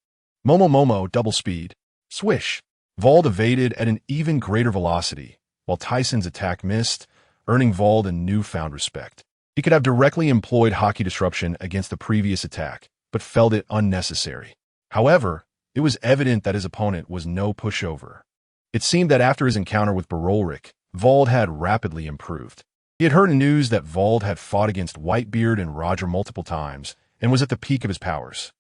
Momo double speed. Swish. Vald evaded at an even greater velocity, while Tyson's attack missed, earning Vald a newfound respect. He could have directly employed Haki disruption against the previous attack, but felt it unnecessary. However, it was evident that his opponent was no pushover. It seemed that after his encounter with Barolric, Vald had rapidly improved. He had heard news that Vald had fought against Whitebeard and Roger multiple times and was at the peak of his powers.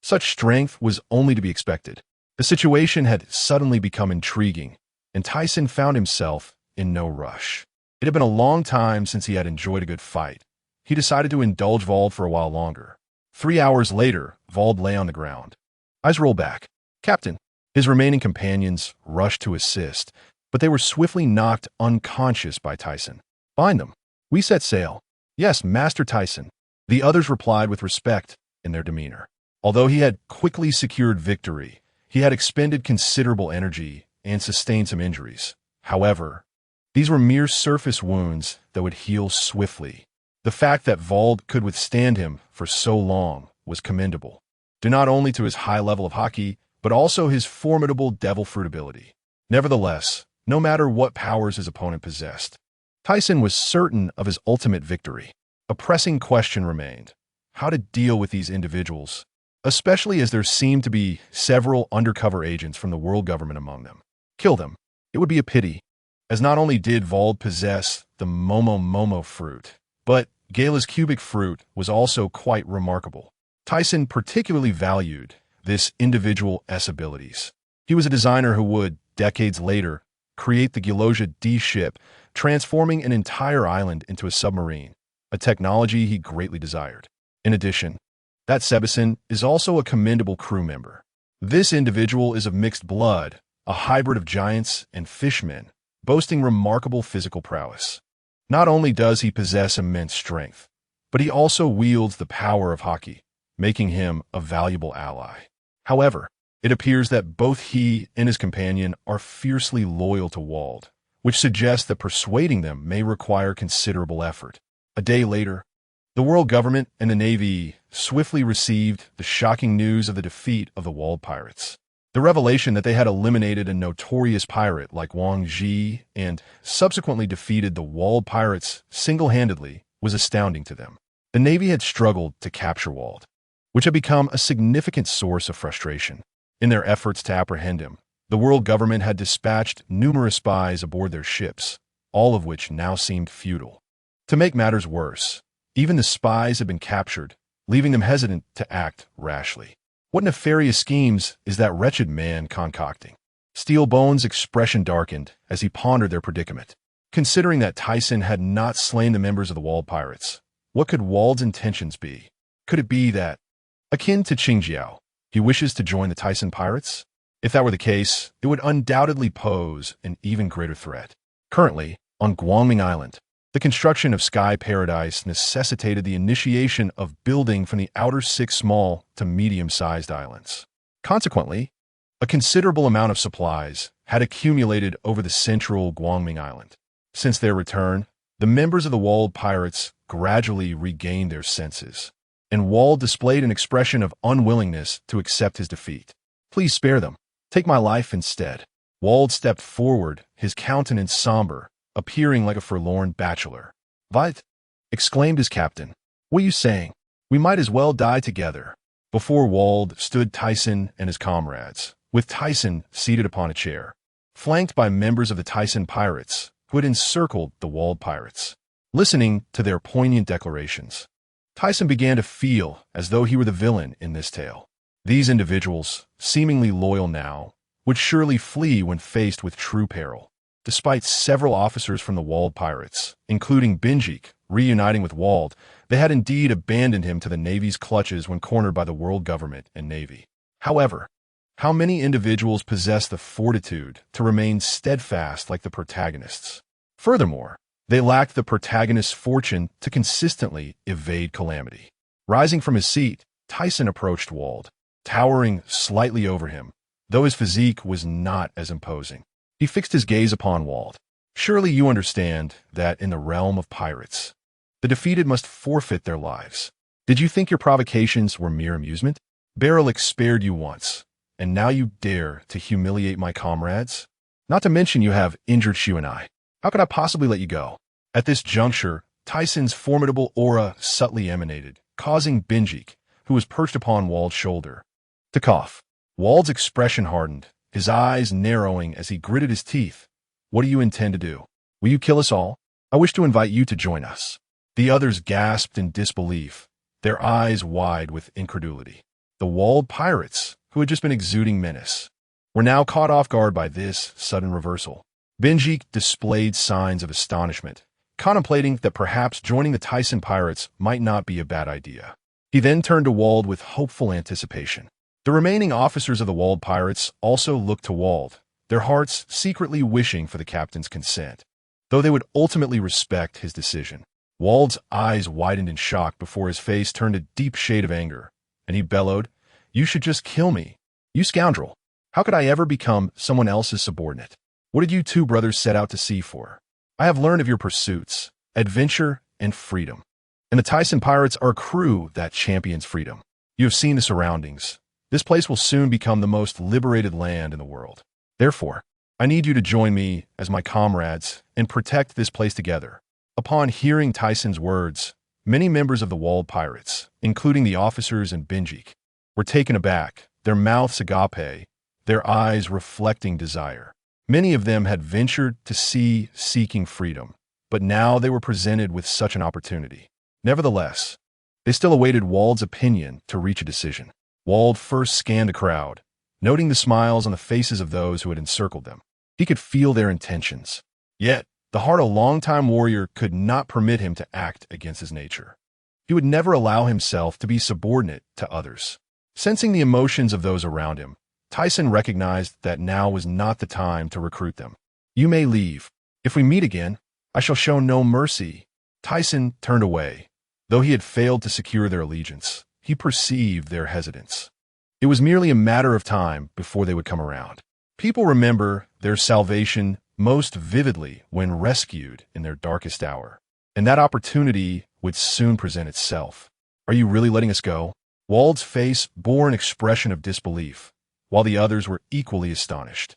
Such strength was only to be expected. The situation had suddenly become intriguing, and Tyson found himself in no rush. It had been a long time since he had enjoyed a good fight. He decided to indulge Vald for a while longer. 3 hours later, Vald lay on the ground. Eyes rolled back. "Captain." His remaining companions rushed to assist, but they were swiftly knocked unconscious by Tyson. "Find them. We set sail." "Yes, Master Tyson." The others replied with respect in their demeanor. Although he had quickly secured victory, he had expended considerable energy and sustained some injuries. However, these were mere surface wounds that would heal swiftly. The fact that Vald could withstand him for so long was commendable, due not only to his high level of Haki, but also his formidable devil fruit ability. Nevertheless, no matter what powers his opponent possessed, Tyson was certain of his ultimate victory. A pressing question remained: how to deal with these individuals, especially as there seemed to be several undercover agents from the world government among them. Kill them. It would be a pity, as not only did Vald possess the Momo fruit, but Gala's cubic fruit was also quite remarkable. Tyson particularly valued this individual's abilities. He was a designer who would, decades later, create the Gelosia D ship, transforming an entire island into a submarine, a technology he greatly desired. In addition, that Sebison is also a commendable crew member. This individual is of mixed blood, a hybrid of giants and fishmen, boasting remarkable physical prowess. Not only does he possess immense strength, but he also wields the power of Haki, making him a valuable ally. However, it appears that both he and his companion are fiercely loyal to Wald, which suggests that persuading them may require considerable effort. A day later, the world government and the Navy swiftly received the shocking news of the defeat of the Wald pirates. The revelation that they had eliminated a notorious pirate like Wang Ji and subsequently defeated the Walled pirates single-handedly was astounding to them. The Navy had struggled to capture Walled, which had become a significant source of frustration. In their efforts to apprehend him, the world government had dispatched numerous spies aboard their ships, all of which now seemed futile. To make matters worse, even the spies had been captured, leaving them hesitant to act rashly. What nefarious schemes is that wretched man concocting? Steelbone's expression darkened as he pondered their predicament. Considering that Tyson had not slain the members of the Walled pirates, what could Wald's intentions be? Could it be that, akin to Qingjiao, he wishes to join the Tyson pirates? If that were the case, it would undoubtedly pose an even greater threat. Currently, on Guangming Island, the construction of Sky Paradise necessitated the initiation of building from the outer 6 small to medium-sized islands. Consequently, a considerable amount of supplies had accumulated over the central Guangming Island. Since their return, the members of the Walled pirates gradually regained their senses, and Wald displayed an expression of unwillingness to accept his defeat. "Please spare them. Take my life instead." Wald stepped forward, his countenance somber, appearing like a forlorn bachelor. "What?" exclaimed his captain. "What are you saying? We might as well die together." Before Wald stood Tyson and his comrades, with Tyson seated upon a chair, flanked by members of the Tyson pirates who had encircled the Walled pirates. Listening to their poignant declarations, Tyson began to feel as though he were the villain in this tale. These individuals, seemingly loyal now, would surely flee when faced with true peril. Despite several officers from the Walled pirates, including Binjik, reuniting with Wald, they had indeed abandoned him to the Navy's clutches when cornered by the world government and Navy. However, how many individuals possess the fortitude to remain steadfast like the protagonists? Furthermore, they lacked the protagonist's fortune to consistently evade calamity. Rising from his seat, Tyson approached Wald, towering slightly over him, though his physique was not as imposing. He fixed his gaze upon Wald. "Surely you understand that in the realm of pirates, the defeated must forfeit their lives. Did you think your provocations were mere amusement? Barilek spared you once, and now you dare to humiliate my comrades? Not to mention you have injured Shu and I. How could I possibly let you go?" At this juncture, Tyson's formidable aura subtly emanated, causing Binjik, who was perched upon Wald's shoulder, to cough. Wald's expression hardened, his eyes narrowing as he gritted his teeth. "What do you intend to do? Will you kill us all? I wish to invite you to join us." The others gasped in disbelief, their eyes wide with incredulity. The Walled pirates, who had just been exuding menace, were now caught off guard by this sudden reversal. Binjik displayed signs of astonishment, contemplating that perhaps joining the Tyson pirates might not be a bad idea. He then turned to Wald with hopeful anticipation. The remaining officers of the Walled pirates also looked to Wald, their hearts secretly wishing for the captain's consent, though they would ultimately respect his decision. Wald's eyes widened in shock before his face turned a deep shade of anger, and he bellowed, "You should just kill me. You scoundrel. How could I ever become someone else's subordinate? What did you two brothers set out to sea for? I have learned of your pursuits, adventure, and freedom. And the Tyson pirates are a crew that champions freedom. You have seen the surroundings. This place will soon become the most liberated land in the world. Therefore, I need you to join me as my comrades and protect this place together." Upon hearing Tyson's words, many members of the Walled pirates, including the officers and Binjik, were taken aback, their mouths agape, their eyes reflecting desire. Many of them had ventured to sea seeking freedom, but now they were presented with such an opportunity. Nevertheless, they still awaited Wald's opinion to reach a decision. Wald first scanned the crowd, noting the smiles on the faces of those who had encircled them. He could feel their intentions. Yet, the heart of a longtime warrior could not permit him to act against his nature. He would never allow himself to be subordinate to others. Sensing the emotions of those around him, Tyson recognized that now was not the time to recruit them. "You may leave. If we meet again, I shall show no mercy." Tyson turned away. Though he had failed to secure their allegiance, he perceived their hesitance. It was merely a matter of time before they would come around. People remember their salvation most vividly when rescued in their darkest hour, and that opportunity would soon present itself. "Are you really letting us go?" Wald's face bore an expression of disbelief, while the others were equally astonished,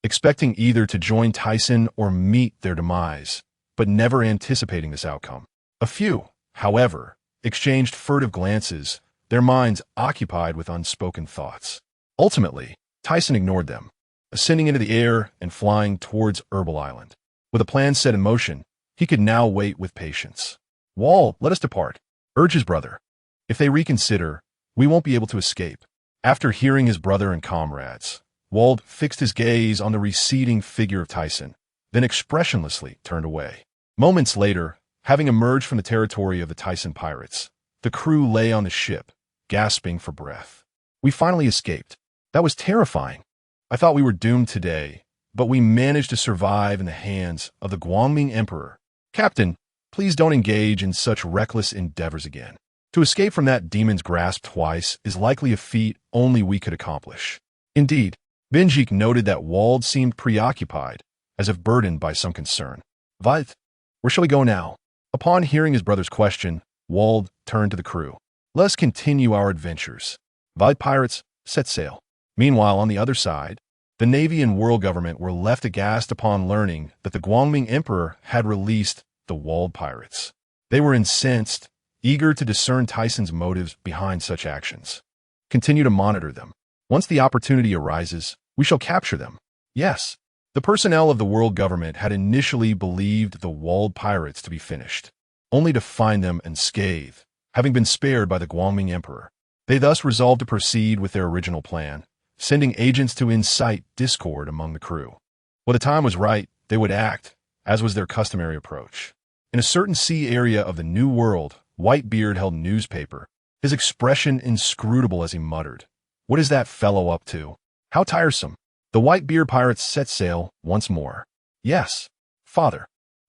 expecting either to join Tyson or meet their demise, but never anticipating this outcome. A few, however, exchanged furtive glances, their minds occupied with unspoken thoughts. Ultimately, Tyson ignored them, ascending into the air and flying towards Herbal Island. With a plan set in motion, he could now wait with patience. "Wald, let us depart," urged his brother. "If they reconsider, we won't be able to escape." After hearing his brother and comrades, Wald fixed his gaze on the receding figure of Tyson, then expressionlessly turned away. Moments later, having emerged from the territory of the Tyson pirates, the crew lay on the ship, gasping for breath. "We finally escaped. That was terrifying. I thought we were doomed today, but we managed to survive in the hands of the Guangming Emperor. Captain, please don't engage in such reckless endeavors again. To escape from that demon's grasp twice is likely a feat only we could accomplish." Indeed, Benjik noted that Wald seemed preoccupied, as if burdened by some concern. "What? Where shall we go now?" Upon hearing his brother's question, Wald turned to the crew. "Let us continue our adventures. What, pirates, set sail." Meanwhile, on the other side, the Navy and world government were left aghast upon learning that the Guangming Emperor had released the Wald pirates. They were incensed, eager to discern Tyson's motives behind such actions. "Continue to monitor them. Once the opportunity arises, we shall capture them." Yes, the personnel of the world government had initially believed the Wald pirates to be finished, only to find them unscathed, having been spared by the Guangming Emperor. They thus resolved to proceed with their original plan, sending agents to incite discord among the crew. When the time was right, they would act, as was their customary approach. In a certain sea area of the New World, Whitebeard held newspaper, his expression inscrutable as he muttered, "What is that fellow up to? How tiresome." The Whitebeard pirates set sail once more. "Yes, father."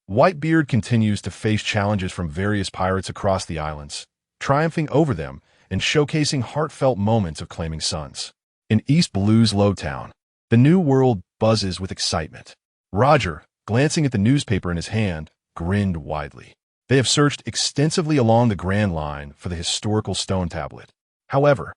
Whitebeard continues to face challenges from various pirates across the islands, triumphing over them and showcasing heartfelt moments of claiming sons. In East Blue's Lowtown, the New World buzzes with excitement. Roger, glancing at the newspaper in his hand, grinned widely. They have searched extensively along the Grand Line for the historical stone tablet. However,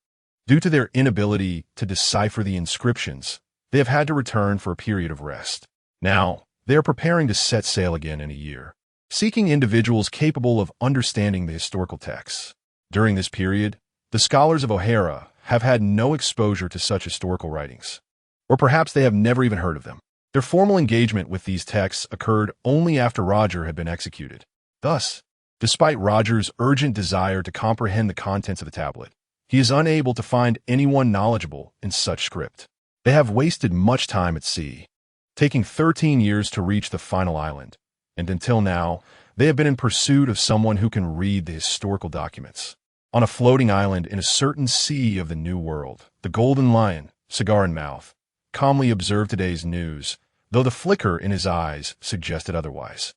due to their inability to decipher the inscriptions, they have had to return for a period of rest. Now, they are preparing to set sail again in a year, seeking individuals capable of understanding the historical texts. During this period, the scholars of O'Hara have had no exposure to such historical writings, or perhaps they have never even heard of them. Their formal engagement with these texts occurred only after Roger had been executed. Thus, despite Roger's urgent desire to comprehend the contents of the tablet, he is unable to find anyone knowledgeable in such script. They have wasted much time at sea, taking 13 years to reach the final island, and until now, they have been in pursuit of someone who can read the historical documents. On a floating island in a certain sea of the New World, the Golden Lion, cigar in mouth, calmly observed today's news, though the flicker in his eyes suggested otherwise.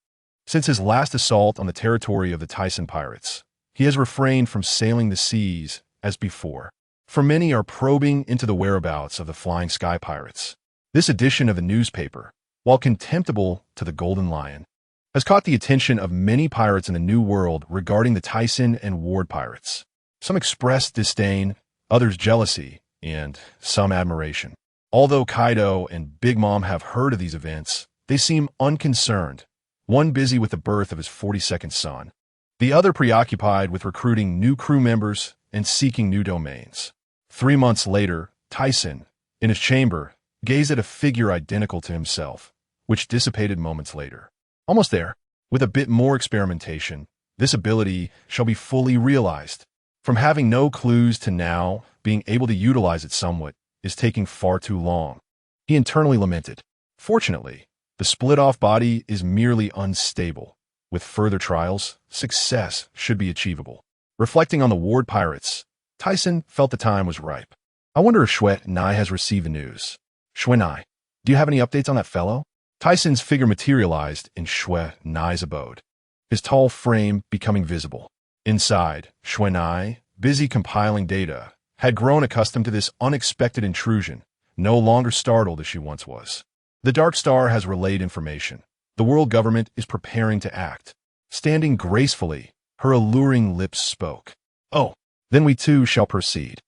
Since his last assault on the territory of the Tyson pirates, he has refrained from sailing the seas as before. For many are probing into the whereabouts of the Flying Sky Pirates. This edition of the newspaper, while contemptible to the Golden Lion, has caught the attention of many pirates in the New World regarding the Tyson and Ward pirates. Some expressed disdain, others jealousy, and some admiration. Although Kaido and Big Mom have heard of these events, they seem unconcerned, one busy with the birth of his 42nd son, the other preoccupied with recruiting new crew members and seeking new domains. 3 months later, Tyson, in his chamber, gazed at a figure identical to himself, which dissipated moments later. Almost there. With a bit more experimentation, this ability shall be fully realized. From having no clues to now being able to utilize it somewhat is taking far too long. He internally lamented. Fortunately, the split-off body is merely unstable. With further trials, success should be achievable. Reflecting on the Ward pirates, Tyson felt the time was ripe. I wonder if Nai has received the news. Nai, do you have any updates on that fellow? Tyson's figure materialized in Nai's abode, his tall frame becoming visible. Inside, Nai, busy compiling data, had grown accustomed to this unexpected intrusion, no longer startled as she once was. The Dark Star has relayed information. The world government is preparing to act. Standing gracefully, her alluring lips spoke. "Oh, then we too shall proceed.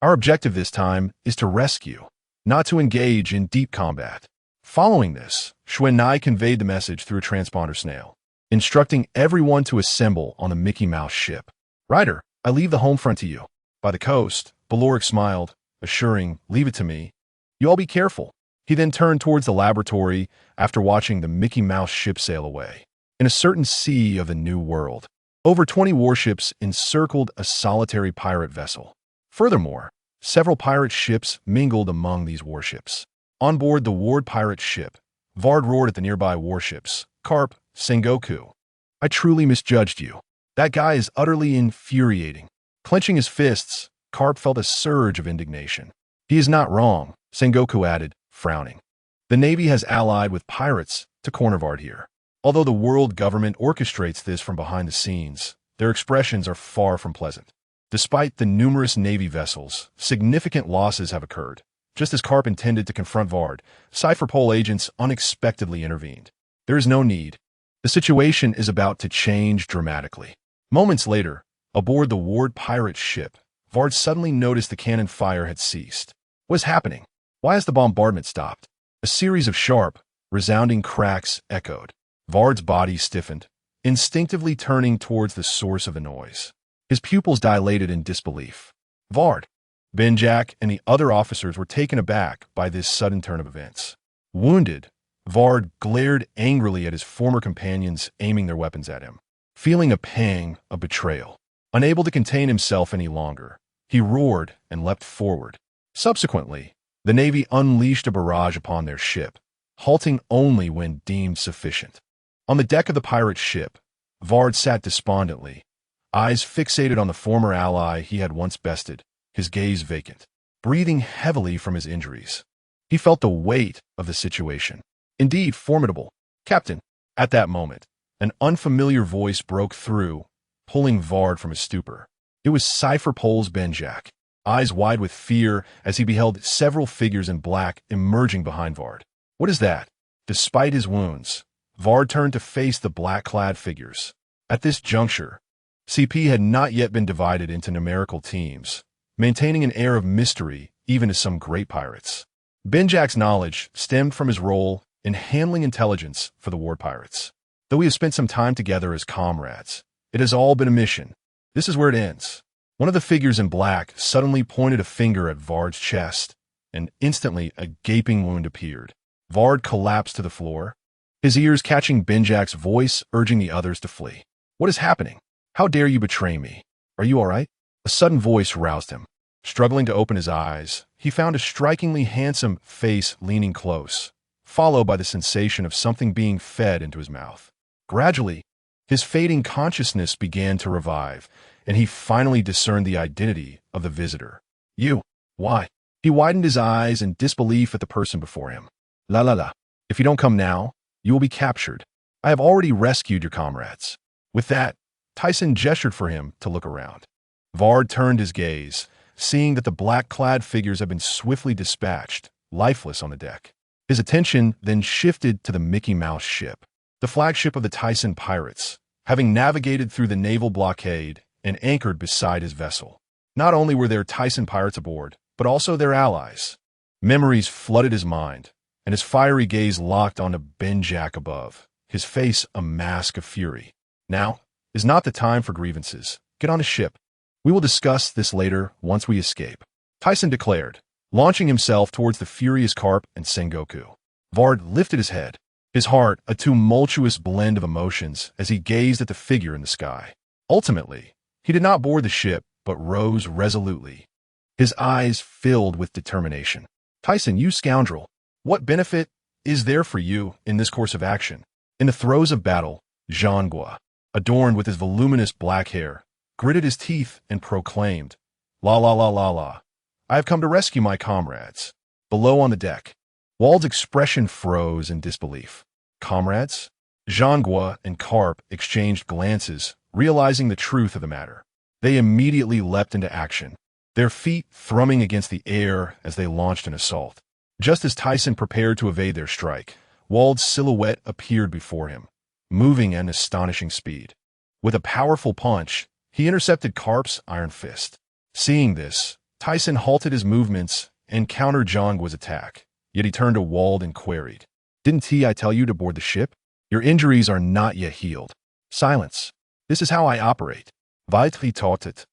Our objective this time is to rescue." not to engage in deep combat. Following this, Xuanai conveyed the message through a transponder snail, instructing everyone to assemble on the Mickey Mouse ship. "Ryder, I leave the home front to you." By the coast, Baloric smiled, assuring, "Leave it to me. You all be careful." He then turned towards the laboratory after watching the Mickey Mouse ship sail away. In a certain sea of the New World, over 20 warships encircled a solitary pirate vessel. Furthermore, several pirate ships mingled among these warships. On board the Ward pirate ship, Vard roared at the nearby warships. "Carp, Sengoku, I truly misjudged you. That guy is utterly infuriating." Clenching his fists, Carp felt a surge of indignation. "He is not wrong," Sengoku added, frowning. "The Navy has allied with pirates to corner Vard here. Although the world government orchestrates this from behind the scenes, their expressions are far from pleasant. Despite the numerous Navy vessels, significant losses have occurred. Just as Carp intended to confront Vard, Cypherpole agents unexpectedly intervened. There is no need. The situation is about to change dramatically." Moments later, aboard the Ward pirate ship, Vard suddenly noticed the cannon fire had ceased. What is happening? Why has the bombardment stopped? A series of sharp, resounding cracks echoed. Vard's body stiffened, instinctively turning towards the source of the noise. His pupils dilated in disbelief. Vard, Benjak, and the other officers were taken aback by this sudden turn of events. Wounded, Vard glared angrily at his former companions aiming their weapons at him. Feeling a pang of betrayal, unable to contain himself any longer, he roared and leapt forward. Subsequently, the Navy unleashed a barrage upon their ship, halting only when deemed sufficient. On the deck of the pirate ship, Vard sat despondently, eyes fixated on the former ally he had once bested, his gaze vacant, breathing heavily from his injuries. He felt the weight of the situation. Indeed, formidable. "Captain." At that moment, an unfamiliar voice broke through, pulling Vard from his stupor. It was Cypherpole's Benjak, eyes wide with fear as he beheld several figures in black emerging behind Vard. "What is that?" Despite his wounds, Vard turned to face the black-clad figures. At this juncture, CP had not yet been divided into numerical teams, maintaining an air of mystery even to some great pirates. Benjak's knowledge stemmed from his role in handling intelligence for the Ward pirates. Though we have spent some time together as comrades, it has all been a mission. This is where it ends. One of the figures in black suddenly pointed a finger at Vard's chest, and instantly a gaping wound appeared. Vard collapsed to the floor, his ears catching Benjak's voice urging the others to flee. "What is happening? How dare you betray me? Are you all right?" A sudden voice roused him. Struggling to open his eyes, he found a strikingly handsome face leaning close, followed by the sensation of something being fed into his mouth. Gradually, his fading consciousness began to revive, and he finally discerned the identity of the visitor. "You? Why?" He widened his eyes in disbelief at the person before him. La la la. "If you don't come now, you will be captured. I have already rescued your comrades." With that, Tyson gestured for him to look around. Vard turned his gaze, seeing that the black-clad figures had been swiftly dispatched, lifeless on the deck. His attention then shifted to the Mickey Mouse ship, the flagship of the Tyson pirates, having navigated through the naval blockade and anchored beside his vessel. Not only were there Tyson pirates aboard, but also their allies. Memories flooded his mind, and his fiery gaze locked onto Benjak above, his face a mask of fury. "Now is not the time for grievances. Get on a ship. We will discuss this later once we escape," Tyson declared, launching himself towards the furious Carp and Sengoku. Vard lifted his head, his heart a tumultuous blend of emotions as he gazed at the figure in the sky. Ultimately, he did not board the ship, but rose resolutely, his eyes filled with determination. "Tyson, you scoundrel! What benefit is there for you in this course of action?" In the throes of battle, Zhangguo, adorned with his voluminous black hair, gritted his teeth and proclaimed, "La la la la la. I have come to rescue my comrades." Below on the deck, Wald's expression froze in disbelief. "Comrades?" Zhangguo and Carp exchanged glances, realizing the truth of the matter. They immediately leapt into action, their feet thrumming against the air as they launched an assault. Just as Tyson prepared to evade their strike, Wald's silhouette appeared before him, moving at an astonishing speed. With a powerful punch, he intercepted Carp's iron fist. Seeing this, Tyson halted his movements and counter Zhangguo's attack, yet he turned to Wald and queried, "Didn't I tell you to board the ship? Your injuries are not yet healed." Silence. "This is how I operate." Vitri taught it,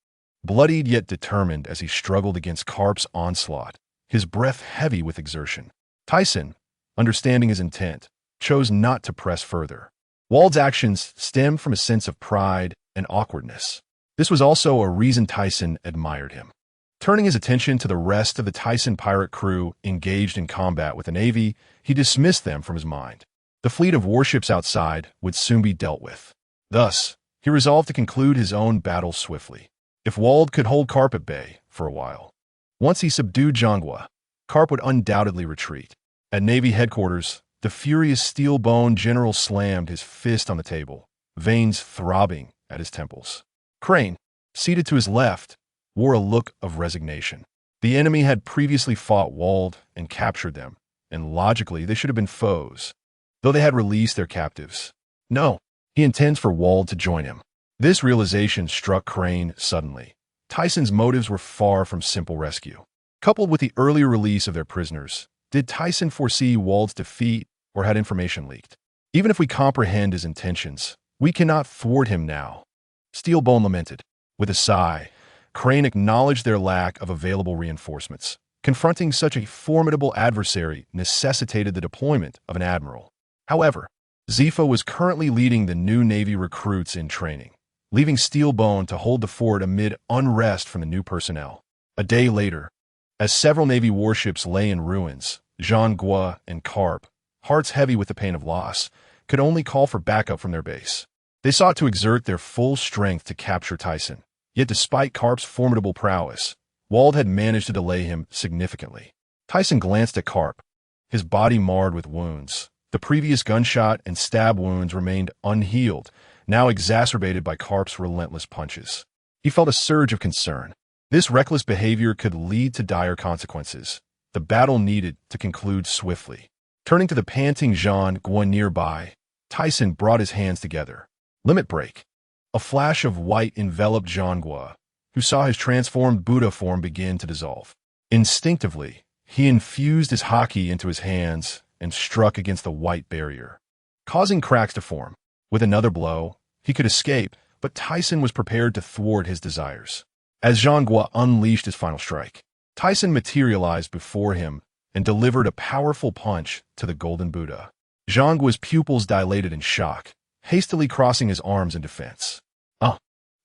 bloodied yet determined as he struggled against Karp's onslaught, his breath heavy with exertion. Tyson, understanding his intent, chose not to press further. Wald's actions stemmed from a sense of pride and awkwardness. This was also a reason Tyson admired him. Turning his attention to the rest of the Tyson pirate crew engaged in combat with the Navy, he dismissed them from his mind. The fleet of warships outside would soon be dealt with. Thus, he resolved to conclude his own battle swiftly. If Wald could hold Karp at bay for a while. Once he subdued Zhanggua, Karp would undoubtedly retreat. At Navy headquarters, the furious steel-boned general slammed his fist on the table, veins throbbing at his temples. Crane, seated to his left, wore a look of resignation. The enemy had previously fought Wald and captured them, and logically they should have been foes, though they had released their captives. No, he intends for Wald to join him. This realization struck Crane suddenly. Tyson's motives were far from simple rescue. Coupled with the earlier release of their prisoners, did Tyson foresee Wald's defeat or had information leaked? Even if we comprehend his intentions, we cannot thwart him now. Steelbone lamented. With a sigh, Crane acknowledged their lack of available reinforcements. Confronting such a formidable adversary necessitated the deployment of an admiral. However, Zepho was currently leading the new Navy recruits in training, leaving Steelbone to hold the fort amid unrest from the new personnel. A day later, as several Navy warships lay in ruins, Zhanggua and Karp, hearts heavy with the pain of loss, could only call for backup from their base. They sought to exert their full strength to capture Tyson, yet despite Karp's formidable prowess, Wald had managed to delay him significantly. Tyson glanced at Karp, his body marred with wounds. The previous gunshot and stab wounds remained unhealed, now exacerbated by Karp's relentless punches. He felt a surge of concern. This reckless behavior could lead to dire consequences. The battle needed to conclude swiftly. Turning to the panting Zhanggua nearby, Tyson brought his hands together. Limit break. A flash of white enveloped Zhanggua, who saw his transformed Buddha form begin to dissolve. Instinctively, he infused his Haki into his hands and struck against the white barrier, causing cracks to form. With another blow, he could escape, but Tyson was prepared to thwart his desires. As Zhanggua unleashed his final strike, Tyson materialized before him and delivered a powerful punch to the golden Buddha. Zhanggua's pupils dilated in shock, hastily crossing his arms in defense.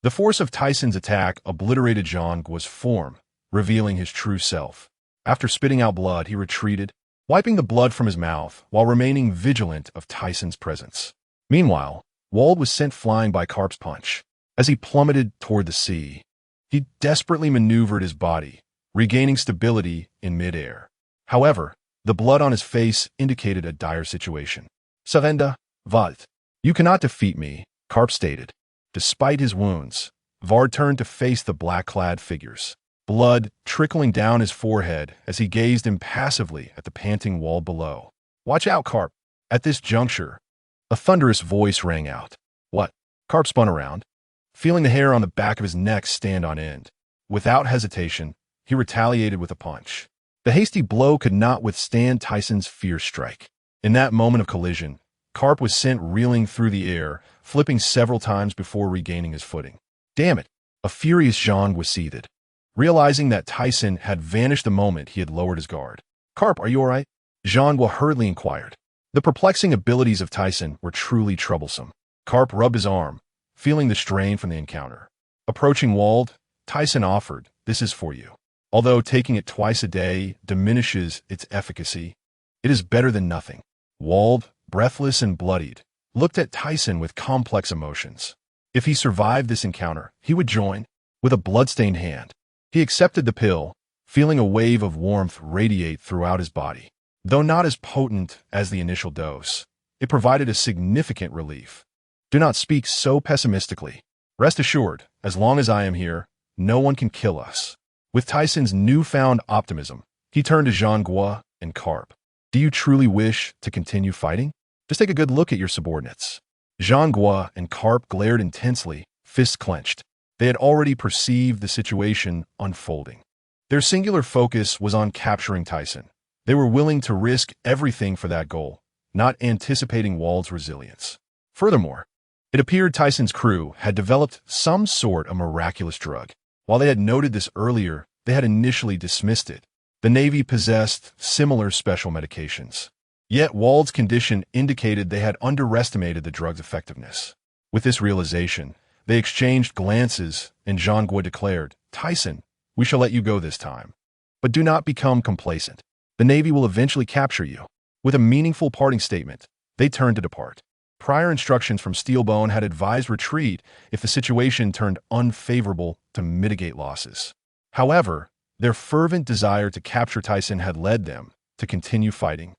The force of Tyson's attack obliterated Zhanggua's form, revealing his true self. After spitting out blood, he retreated, wiping the blood from his mouth while remaining vigilant of Tyson's presence. Meanwhile, Wald was sent flying by Karp's punch. As he plummeted toward the sea, he desperately maneuvered his body, regaining stability in midair. However, the blood on his face indicated a dire situation. "Savenda, Vard. You cannot defeat me," Karp stated. Despite his wounds, Vard turned to face the black-clad figures, blood trickling down his forehead as he gazed impassively at the panting Wald below. "Watch out, Karp." At this juncture, a thunderous voice rang out. "What?" Karp spun around, feeling the hair on the back of his neck stand on end. Without hesitation, he retaliated with a punch. The hasty blow could not withstand Tyson's fierce strike. In that moment of collision, Karp was sent reeling through the air, flipping several times before regaining his footing. "Damn it!" A furious Zhanggua seethed, realizing that Tyson had vanished the moment he had lowered his guard. "Karp, are you all right?" Zhanggua hurriedly inquired. The perplexing abilities of Tyson were truly troublesome. Karp rubbed his arm, feeling the strain from the encounter. Approaching Wald, Tyson offered, "This is for you. Although taking it twice a day diminishes its efficacy, it is better than nothing." Wald, breathless and bloodied, looked at Tyson with complex emotions. If he survived this encounter, he would join. With a bloodstained hand, he accepted the pill, feeling a wave of warmth radiate throughout his body. Though not as potent as the initial dose, it provided a significant relief. "Do not speak so pessimistically. Rest assured, as long as I am here, no one can kill us." With Tyson's newfound optimism, he turned to Zhanggua and Karp. "Do you truly wish to continue fighting? Just take a good look at your subordinates." Zhanggua and Karp glared intensely, fists clenched. They had already perceived the situation unfolding. Their singular focus was on capturing Tyson. They were willing to risk everything for that goal, not anticipating Wald's resilience. Furthermore, it appeared Tyson's crew had developed some sort of miraculous drug. While they had noted this earlier, they had initially dismissed it. The Navy possessed similar special medications. Yet Wald's condition indicated they had underestimated the drug's effectiveness. With this realization, they exchanged glances, and Jean-Guy declared, "Tyson, we shall let you go this time. But do not become complacent. The Navy will eventually capture you." With a meaningful parting statement, they turned to depart. Prior instructions from Steelbone had advised retreat if the situation turned unfavorable to mitigate losses. However, their fervent desire to capture Tyson had led them to continue fighting,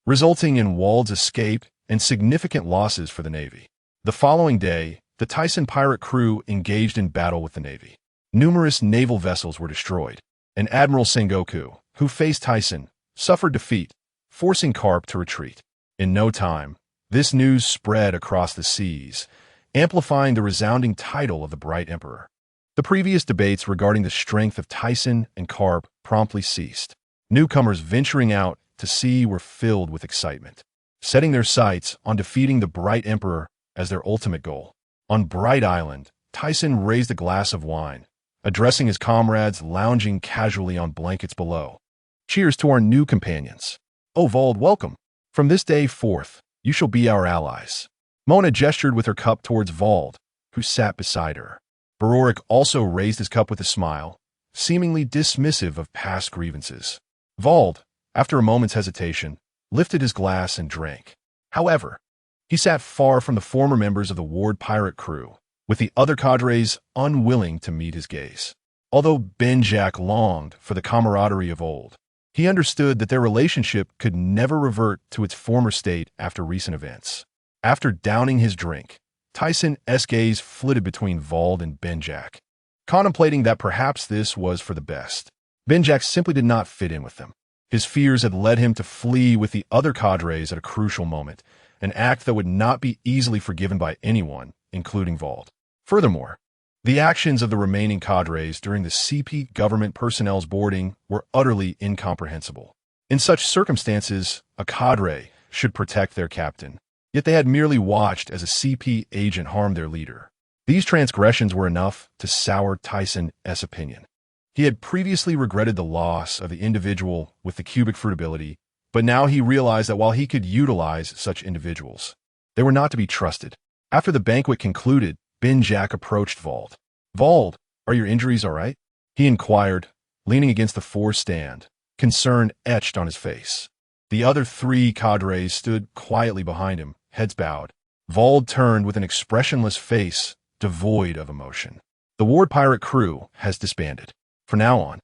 resulting in Wald's escape and significant losses for the Navy. The following day, the Tyson pirate crew engaged in battle with the Navy. Numerous naval vessels were destroyed, and Admiral Sengoku, who faced Tyson, suffered defeat, forcing Carp to retreat. In no time, this news spread across the seas, amplifying the resounding title of the Bright Emperor. The previous debates regarding the strength of Tyson and Carp promptly ceased. Newcomers venturing out to sea were filled with excitement, setting their sights on defeating the Bright Emperor as their ultimate goal. On Bright Island, Tyson raised a glass of wine, addressing his comrades lounging casually on blankets below. "Cheers to our new companions. Oh, Wald, welcome. From this day forth, you shall be our allies." Mona gestured with her cup towards Wald, who sat beside her. Barorik also raised his cup with a smile, seemingly dismissive of past grievances. Wald, after a moment's hesitation, lifted his glass and drank. However, he sat far from the former members of the Ward pirate crew, with the other cadres unwilling to meet his gaze. Although Benjak longed for the camaraderie of old, he understood that their relationship could never revert to its former state after recent events. After downing his drink, Tyson's gaze flitted between Wald and Benjak, contemplating that perhaps this was for the best. Benjak simply did not fit in with them. His fears had led him to flee with the other cadres at a crucial moment, an act that would not be easily forgiven by anyone, including Wald. Furthermore, the actions of the remaining cadres during the CP government personnel's boarding were utterly incomprehensible. In such circumstances, a cadre should protect their captain, yet they had merely watched as a CP agent harmed their leader. These transgressions were enough to sour Tyson's opinion. He had previously regretted the loss of the individual with the cubic fruit ability, but now he realized that while he could utilize such individuals, they were not to be trusted. After the banquet concluded, Benjak approached Wald. "Wald, are your injuries all right?" he inquired, leaning against the fore stand, concern etched on his face. The other three cadres stood quietly behind him, heads bowed. Wald turned with an expressionless face, devoid of emotion. "The Ward pirate crew has disbanded. From now on,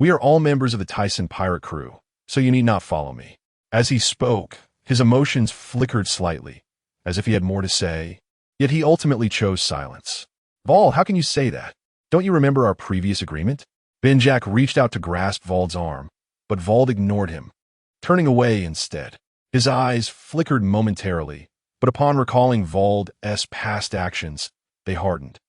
we are all members of the Tyson pirate crew, so you need not follow me." As he spoke, his emotions flickered slightly, as if he had more to say, yet he ultimately chose silence. "Wald, how can you say that? Don't you remember our previous agreement?" Benjak reached out to grasp Wald's arm, but Wald ignored him, turning away instead. His eyes flickered momentarily, but upon recalling Wald's past actions, they hardened.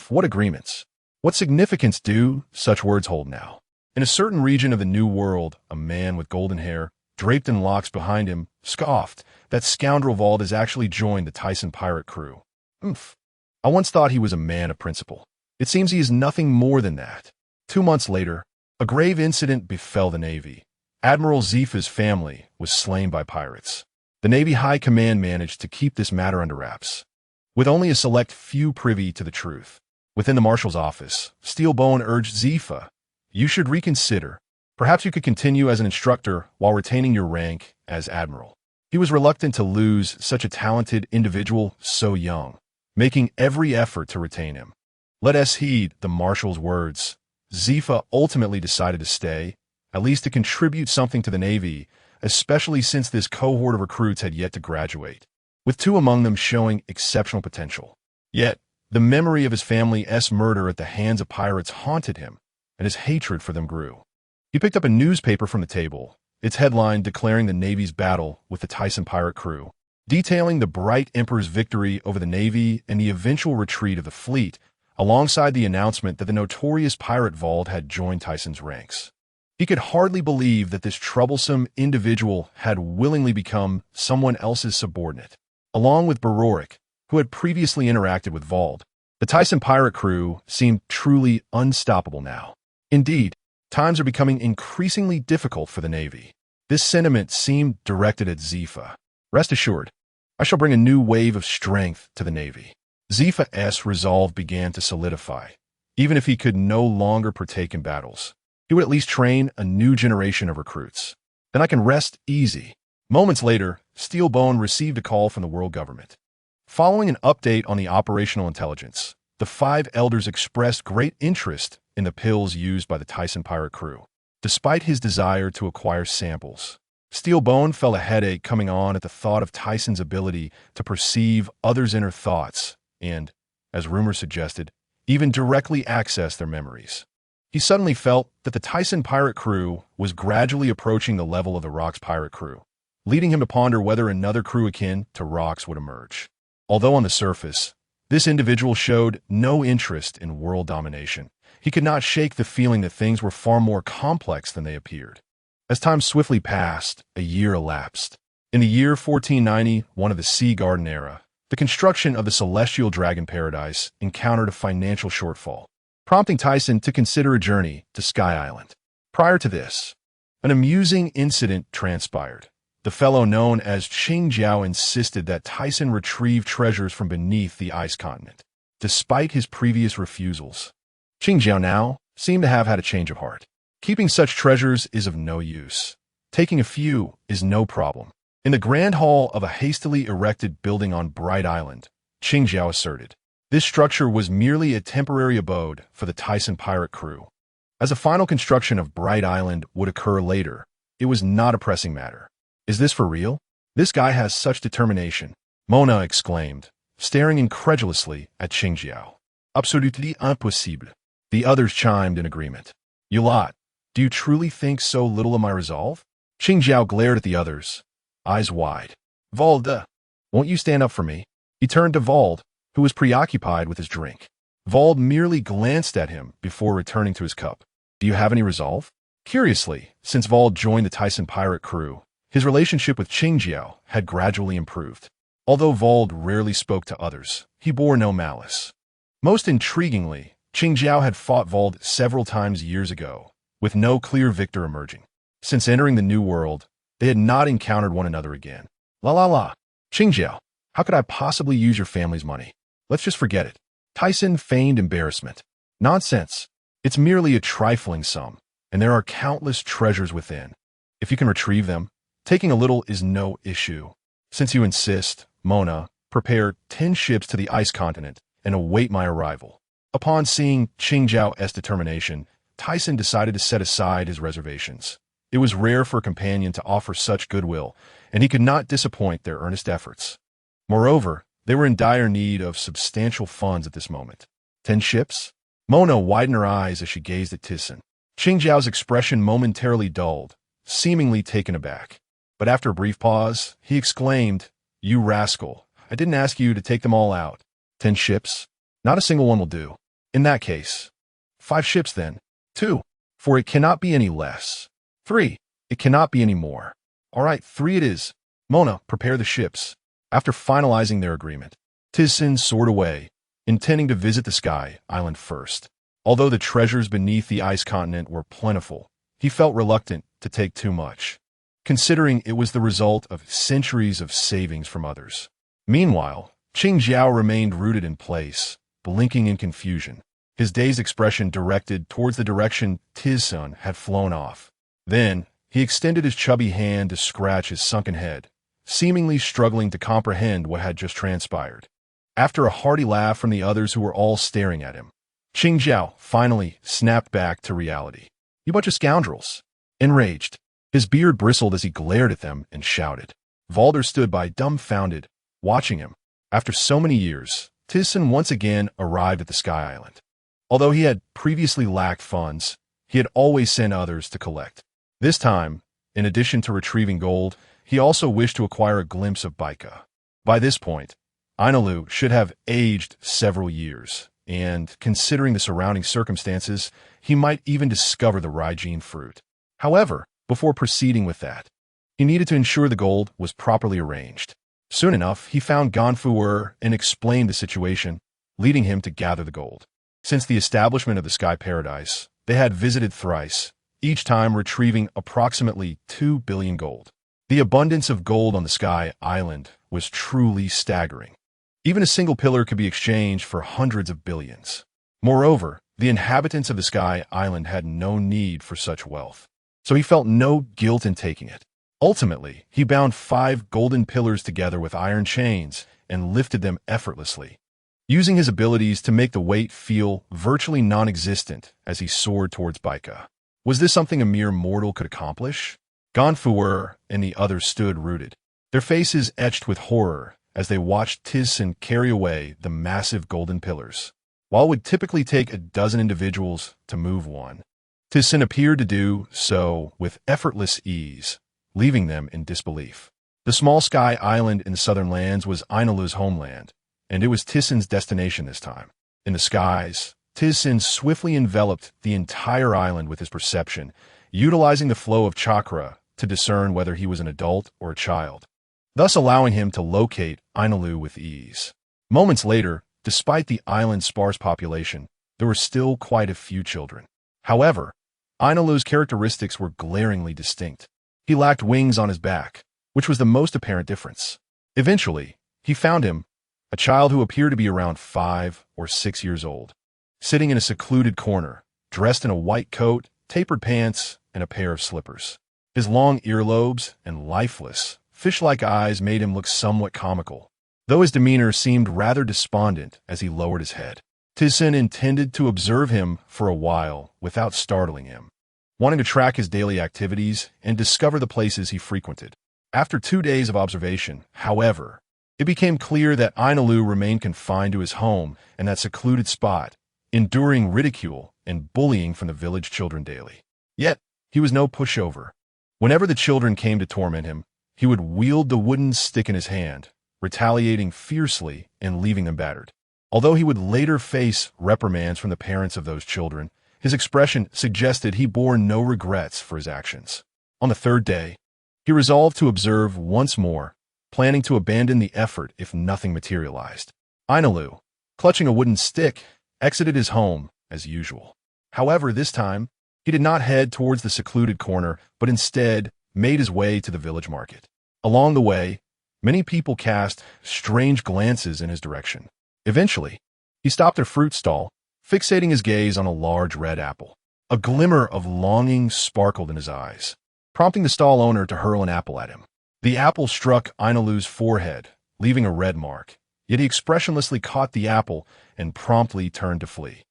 What agreements? What significance do such words hold now? In a certain region of the New World, a man with golden hair, draped in locks behind him, scoffed that scoundrel Wald has actually joined the Tyson pirate crew. I once thought he was a man of principle. It seems he is nothing more than that. 2 months later, a grave incident befell the Navy. Admiral Zifa's family was slain by pirates. The Navy High Command managed to keep this matter under wraps, with only a select few privy to the truth. Within the marshal's office, Steelbone urged Zifa, "You should reconsider. Perhaps you could continue as an instructor while retaining your rank as admiral." He was reluctant to lose such a talented individual so young, making every effort to retain him. Let us heed the marshal's words. Zifa ultimately decided to stay, at least to contribute something to the Navy, especially since this cohort of recruits had yet to graduate, with 2 among them showing exceptional potential. Yet, the memory of his family's murder at the hands of pirates haunted him, and his hatred for them grew. He picked up a newspaper from the table, its headline declaring the Navy's battle with the Tyson pirate crew, detailing the Bright Emperor's victory over the Navy and the eventual retreat of the fleet, alongside the announcement that the notorious pirate Wald had joined Tyson's ranks. He could hardly believe that this troublesome individual had willingly become someone else's subordinate. Along with Barorik, who had previously interacted with Vald, the Tyson pirate crew seemed truly unstoppable now. Indeed, times are becoming increasingly difficult for the Navy. This sentiment seemed directed at Zifa. Rest assured, I shall bring a new wave of strength to the Navy. Zifa's resolve began to solidify. Even if he could no longer partake in battles, he would at least train a new generation of recruits. Then I can rest easy. Moments later, Steelbone received a call from the world government. Following an update on the operational intelligence, the 5 elders expressed great interest in the pills used by the Tyson pirate crew. Despite his desire to acquire samples, Steelbone felt a headache coming on at the thought of Tyson's ability to perceive others' inner thoughts and, as rumors suggested, even directly access their memories. He suddenly felt that the Tyson pirate crew was gradually approaching the level of the Rock's pirate crew, leading him to ponder whether another crew akin to Rock's would emerge. Although on the surface, this individual showed no interest in world domination, he could not shake the feeling that things were far more complex than they appeared. As time swiftly passed, a year elapsed. In the year 1490, one of the Sea Garden era, the construction of the Celestial Dragon Paradise encountered a financial shortfall, prompting Tyson to consider a journey to Sky Island. Prior to this, an amusing incident transpired. The fellow known as Qing Jiao insisted that Tyson retrieve treasures from beneath the ice continent. Despite his previous refusals, Qing Jiao now seemed to have had a change of heart. Keeping such treasures is of no use. Taking a few is no problem. In the grand hall of a hastily erected building on Bright Island, Qing Jiao asserted, this structure was merely a temporary abode for the Tyson pirate crew. As a final construction of Bright Island would occur later, it was not a pressing matter. Is this for real? This guy has such determination, Mona exclaimed, staring incredulously at Qing Jiao. Absolutely impossible. The others chimed in agreement. You lot, do you truly think so little of my resolve? Qing Jiao glared at the others, eyes wide. Vald, won't you stand up for me? He turned to Vald, who was preoccupied with his drink. Vald merely glanced at him before returning to his cup. Do you have any resolve? Curiously, since Vald joined the Tyson pirate crew, his relationship with Qing Jiao had gradually improved. Although Vald rarely spoke to others, he bore no malice. Most intriguingly, Qing Jiao had fought Vald several times years ago, with no clear victor emerging. Since entering the New World, they had not encountered one another again. La. Qing Jiao, how could I possibly use your family's money? Let's just forget it. Tyson feigned embarrassment. Nonsense. It's merely a trifling sum, and there are countless treasures within. If you can retrieve them, taking a little is no issue. Since you insist, Mona, prepare 10 ships to the ice continent and await my arrival. Upon seeing Qing Jiao's determination, Tyson decided to set aside his reservations. It was rare for a companion to offer such goodwill, and he could not disappoint their earnest efforts. Moreover, they were in dire need of substantial funds at this moment. 10 ships? Mona widened her eyes as she gazed at Tyson. Qing Jiao's expression momentarily dulled, seemingly taken aback. But after a brief pause, he exclaimed, You rascal, I didn't ask you to take them all out. 10 ships? Not a single one will do. In that case, 5 ships then. 2, for it cannot be any less. 3, it cannot be any more. All right, 3 it is. Mona, prepare the ships. After finalizing their agreement, Tyson soared away, intending to visit the Sky Island first. Although the treasures beneath the ice continent were plentiful, he felt reluctant to take too much, considering it was the result of centuries of savings from others. Meanwhile, Qing Jiao remained rooted in place, blinking in confusion, his dazed expression directed towards the direction Tyson had flown off. Then, he extended his chubby hand to scratch his sunken head, seemingly struggling to comprehend what had just transpired. After a hearty laugh from the others who were all staring at him, Qing Jiao finally snapped back to reality. You bunch of scoundrels. Enraged, his beard bristled as he glared at them and shouted. Valder stood by dumbfounded, watching him. After so many years, Tyson once again arrived at the Sky Island. Although he had previously lacked funds, he had always sent others to collect. This time, in addition to retrieving gold, he also wished to acquire a glimpse of Baika. By this point, Ainalu should have aged several years, and, considering the surrounding circumstances, he might even discover the Raijin fruit. However, before proceeding with that, he needed to ensure the gold was properly arranged. Soon enough, he found Ganfuer and explained the situation, leading him to gather the gold. Since the establishment of the Sky Paradise, they had visited thrice, each time retrieving approximately 2 billion gold. The abundance of gold on the Sky Island was truly staggering. Even a single pillar could be exchanged for hundreds of billions. Moreover, the inhabitants of the Sky Island had no need for such wealth, so he felt no guilt in taking it. Ultimately, he bound 5 golden pillars together with iron chains and lifted them effortlessly, using his abilities to make the weight feel virtually non-existent as he soared towards Baika. Was this something a mere mortal could accomplish? Ganfuer and the others stood rooted, their faces etched with horror as they watched Tizsin carry away the massive golden pillars. While it would typically take a dozen individuals to move one, Tizsin appeared to do so with effortless ease, leaving them in disbelief. The small Sky Island in the southern lands was Ainalu's homeland, and it was Tizsin's destination this time. In the skies, Tizsin swiftly enveloped the entire island with his perception, utilizing the flow of chakra to discern whether he was an adult or a child, thus allowing him to locate Ainalu with ease. Moments later, despite the island's sparse population, there were still quite a few children. However, Ainalu's characteristics were glaringly distinct. He lacked wings on his back, which was the most apparent difference. Eventually, he found him, a child who appeared to be around 5 or 6 years old, sitting in a secluded corner, dressed in a white coat, tapered pants, and a pair of slippers. His long earlobes and lifeless, fish-like eyes made him look somewhat comical, though his demeanor seemed rather despondent as he lowered his head. Tizsin intended to observe him for a while without startling him, wanting to track his daily activities and discover the places he frequented. After 2 days of observation, however, it became clear that Ainalu remained confined to his home and that secluded spot, enduring ridicule and bullying from the village children daily. Yet, he was no pushover. Whenever the children came to torment him, he would wield the wooden stick in his hand, retaliating fiercely and leaving them battered. Although he would later face reprimands from the parents of those children, his expression suggested he bore no regrets for his actions. On the 3rd day, he resolved to observe once more, planning to abandon the effort if nothing materialized. Ainalu, clutching a wooden stick, exited his home as usual. However, this time, he did not head towards the secluded corner, but instead made his way to the village market. Along the way, many people cast strange glances in his direction. Eventually, he stopped at a fruit stall, fixating his gaze on a large red apple. A glimmer of longing sparkled in his eyes, prompting the stall owner to hurl an apple at him. The apple struck Ainalu's forehead, leaving a red mark, yet he expressionlessly caught the apple and promptly turned to flee.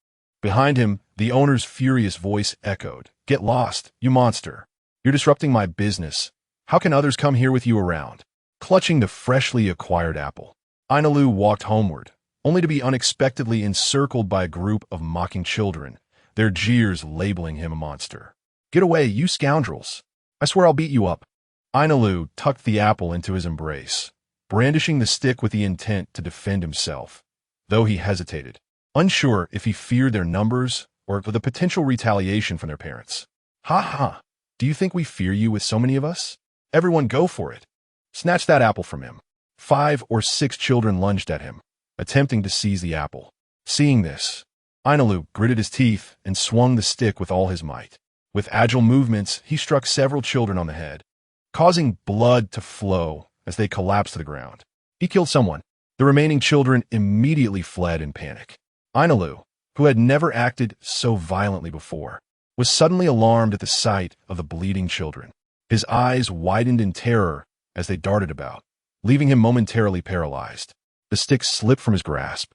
Behind him, the owner's furious voice echoed, "Get lost, you monster! You're disrupting my business. How can others come here with you around?" Clutching the freshly acquired apple, Ainalu walked homeward, only to be unexpectedly encircled by a group of mocking children, their jeers labeling him a monster. "Get away, you scoundrels! I swear I'll beat you up." Ainalu tucked the apple into his embrace, brandishing the stick with the intent to defend himself, though he hesitated, unsure if he feared their numbers or the potential retaliation from their parents. "Ha ha! Do you think we fear you with so many of us? Everyone go for it! Snatch that apple from him." 5 or 6 children lunged at him, attempting to seize the apple. Seeing this, Ainalu gritted his teeth and swung the stick with all his might. With agile movements, he struck several children on the head, causing blood to flow as they collapsed to the ground. He killed someone. The remaining children immediately fled in panic. Ainalu, who had never acted so violently before, was suddenly alarmed at the sight of the bleeding children. His eyes widened in terror as they darted about, leaving him momentarily paralyzed. The stick slipped from his grasp,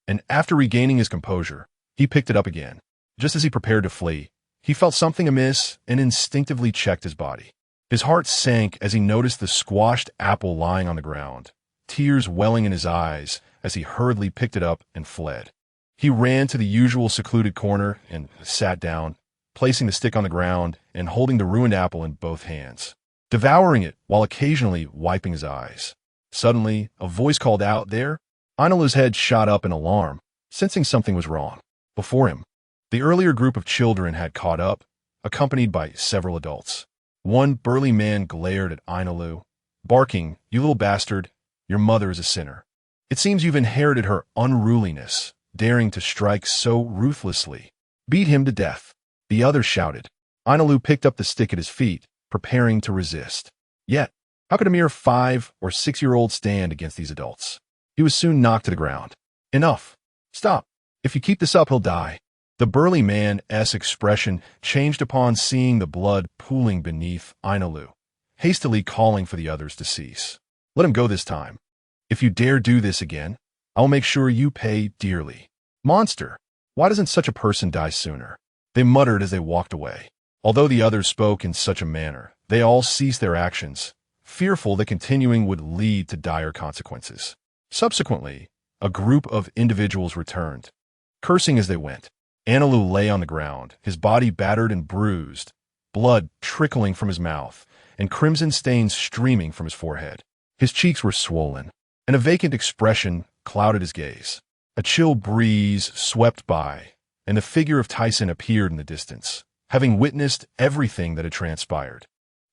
and after regaining his composure, he picked it up again. Just as he prepared to flee, he felt something amiss and instinctively checked his body. His heart sank as he noticed the squashed apple lying on the ground, tears welling in his eyes as he hurriedly picked it up and fled. He ran to the usual secluded corner and sat down, placing the stick on the ground and holding the ruined apple in both hands, devouring it while occasionally wiping his eyes. Suddenly, a voice called out, "There!" Ainalu's head shot up in alarm, sensing something was wrong. Before him, the earlier group of children had caught up, accompanied by several adults. One burly man glared at Ainalu, barking, "You little bastard, your mother is a sinner. It seems you've inherited her unruliness, daring to strike so ruthlessly. Beat him to death." The others shouted. Ainalu picked up the stick at his feet, preparing to resist. Yet, how could a mere 5- or 6-year-old stand against these adults? He was soon knocked to the ground. "Enough. Stop. If you keep this up, he'll die." The burly man's expression changed upon seeing the blood pooling beneath Ainalu, hastily calling for the others to cease. "Let him go this time. If you dare do this again, I will make sure you pay dearly." "Monster! Why doesn't such a person die sooner?" they muttered as they walked away. Although the others spoke in such a manner, they all ceased their actions, fearful that continuing would lead to dire consequences. Subsequently, a group of individuals returned, cursing as they went. Ainalu lay on the ground, his body battered and bruised, blood trickling from his mouth, and crimson stains streaming from his forehead. His cheeks were swollen, and a vacant expression clouded his gaze. A chill breeze swept by, and the figure of Tyson appeared in the distance, having witnessed everything that had transpired.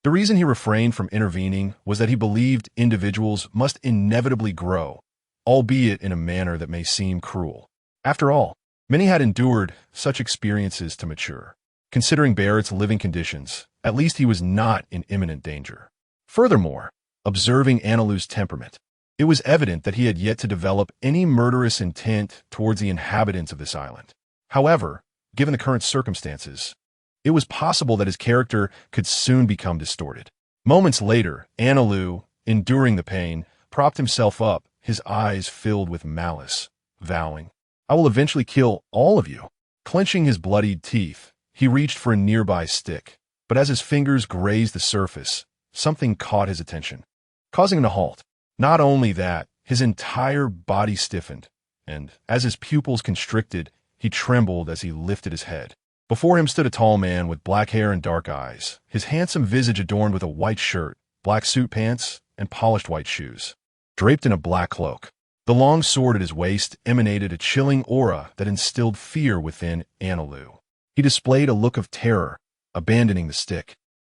The reason he refrained from intervening was that he believed individuals must inevitably grow, albeit in a manner that may seem cruel. After all, many had endured such experiences to mature. Considering Barrett's living conditions, at least he was not in imminent danger. Furthermore, observing Ainalu's temperament, it was evident that he had yet to develop any murderous intent towards the inhabitants of this island. However, given the current circumstances, it was possible that his character could soon become distorted. Moments later, Ainalu, enduring the pain, propped himself up, his eyes filled with malice, vowing, "I will eventually kill all of you." Clenching his bloodied teeth, he reached for a nearby stick, but as his fingers grazed the surface, something caught his attention, causing him to halt. Not only that, his entire body stiffened, and as his pupils constricted, he trembled as he lifted his head. Before him stood a tall man with black hair and dark eyes, his handsome visage adorned with a white shirt, black suit pants, and polished white shoes. Draped in a black cloak, the long sword at his waist emanated a chilling aura that instilled fear within Ainalu. He displayed a look of terror, abandoning the stick,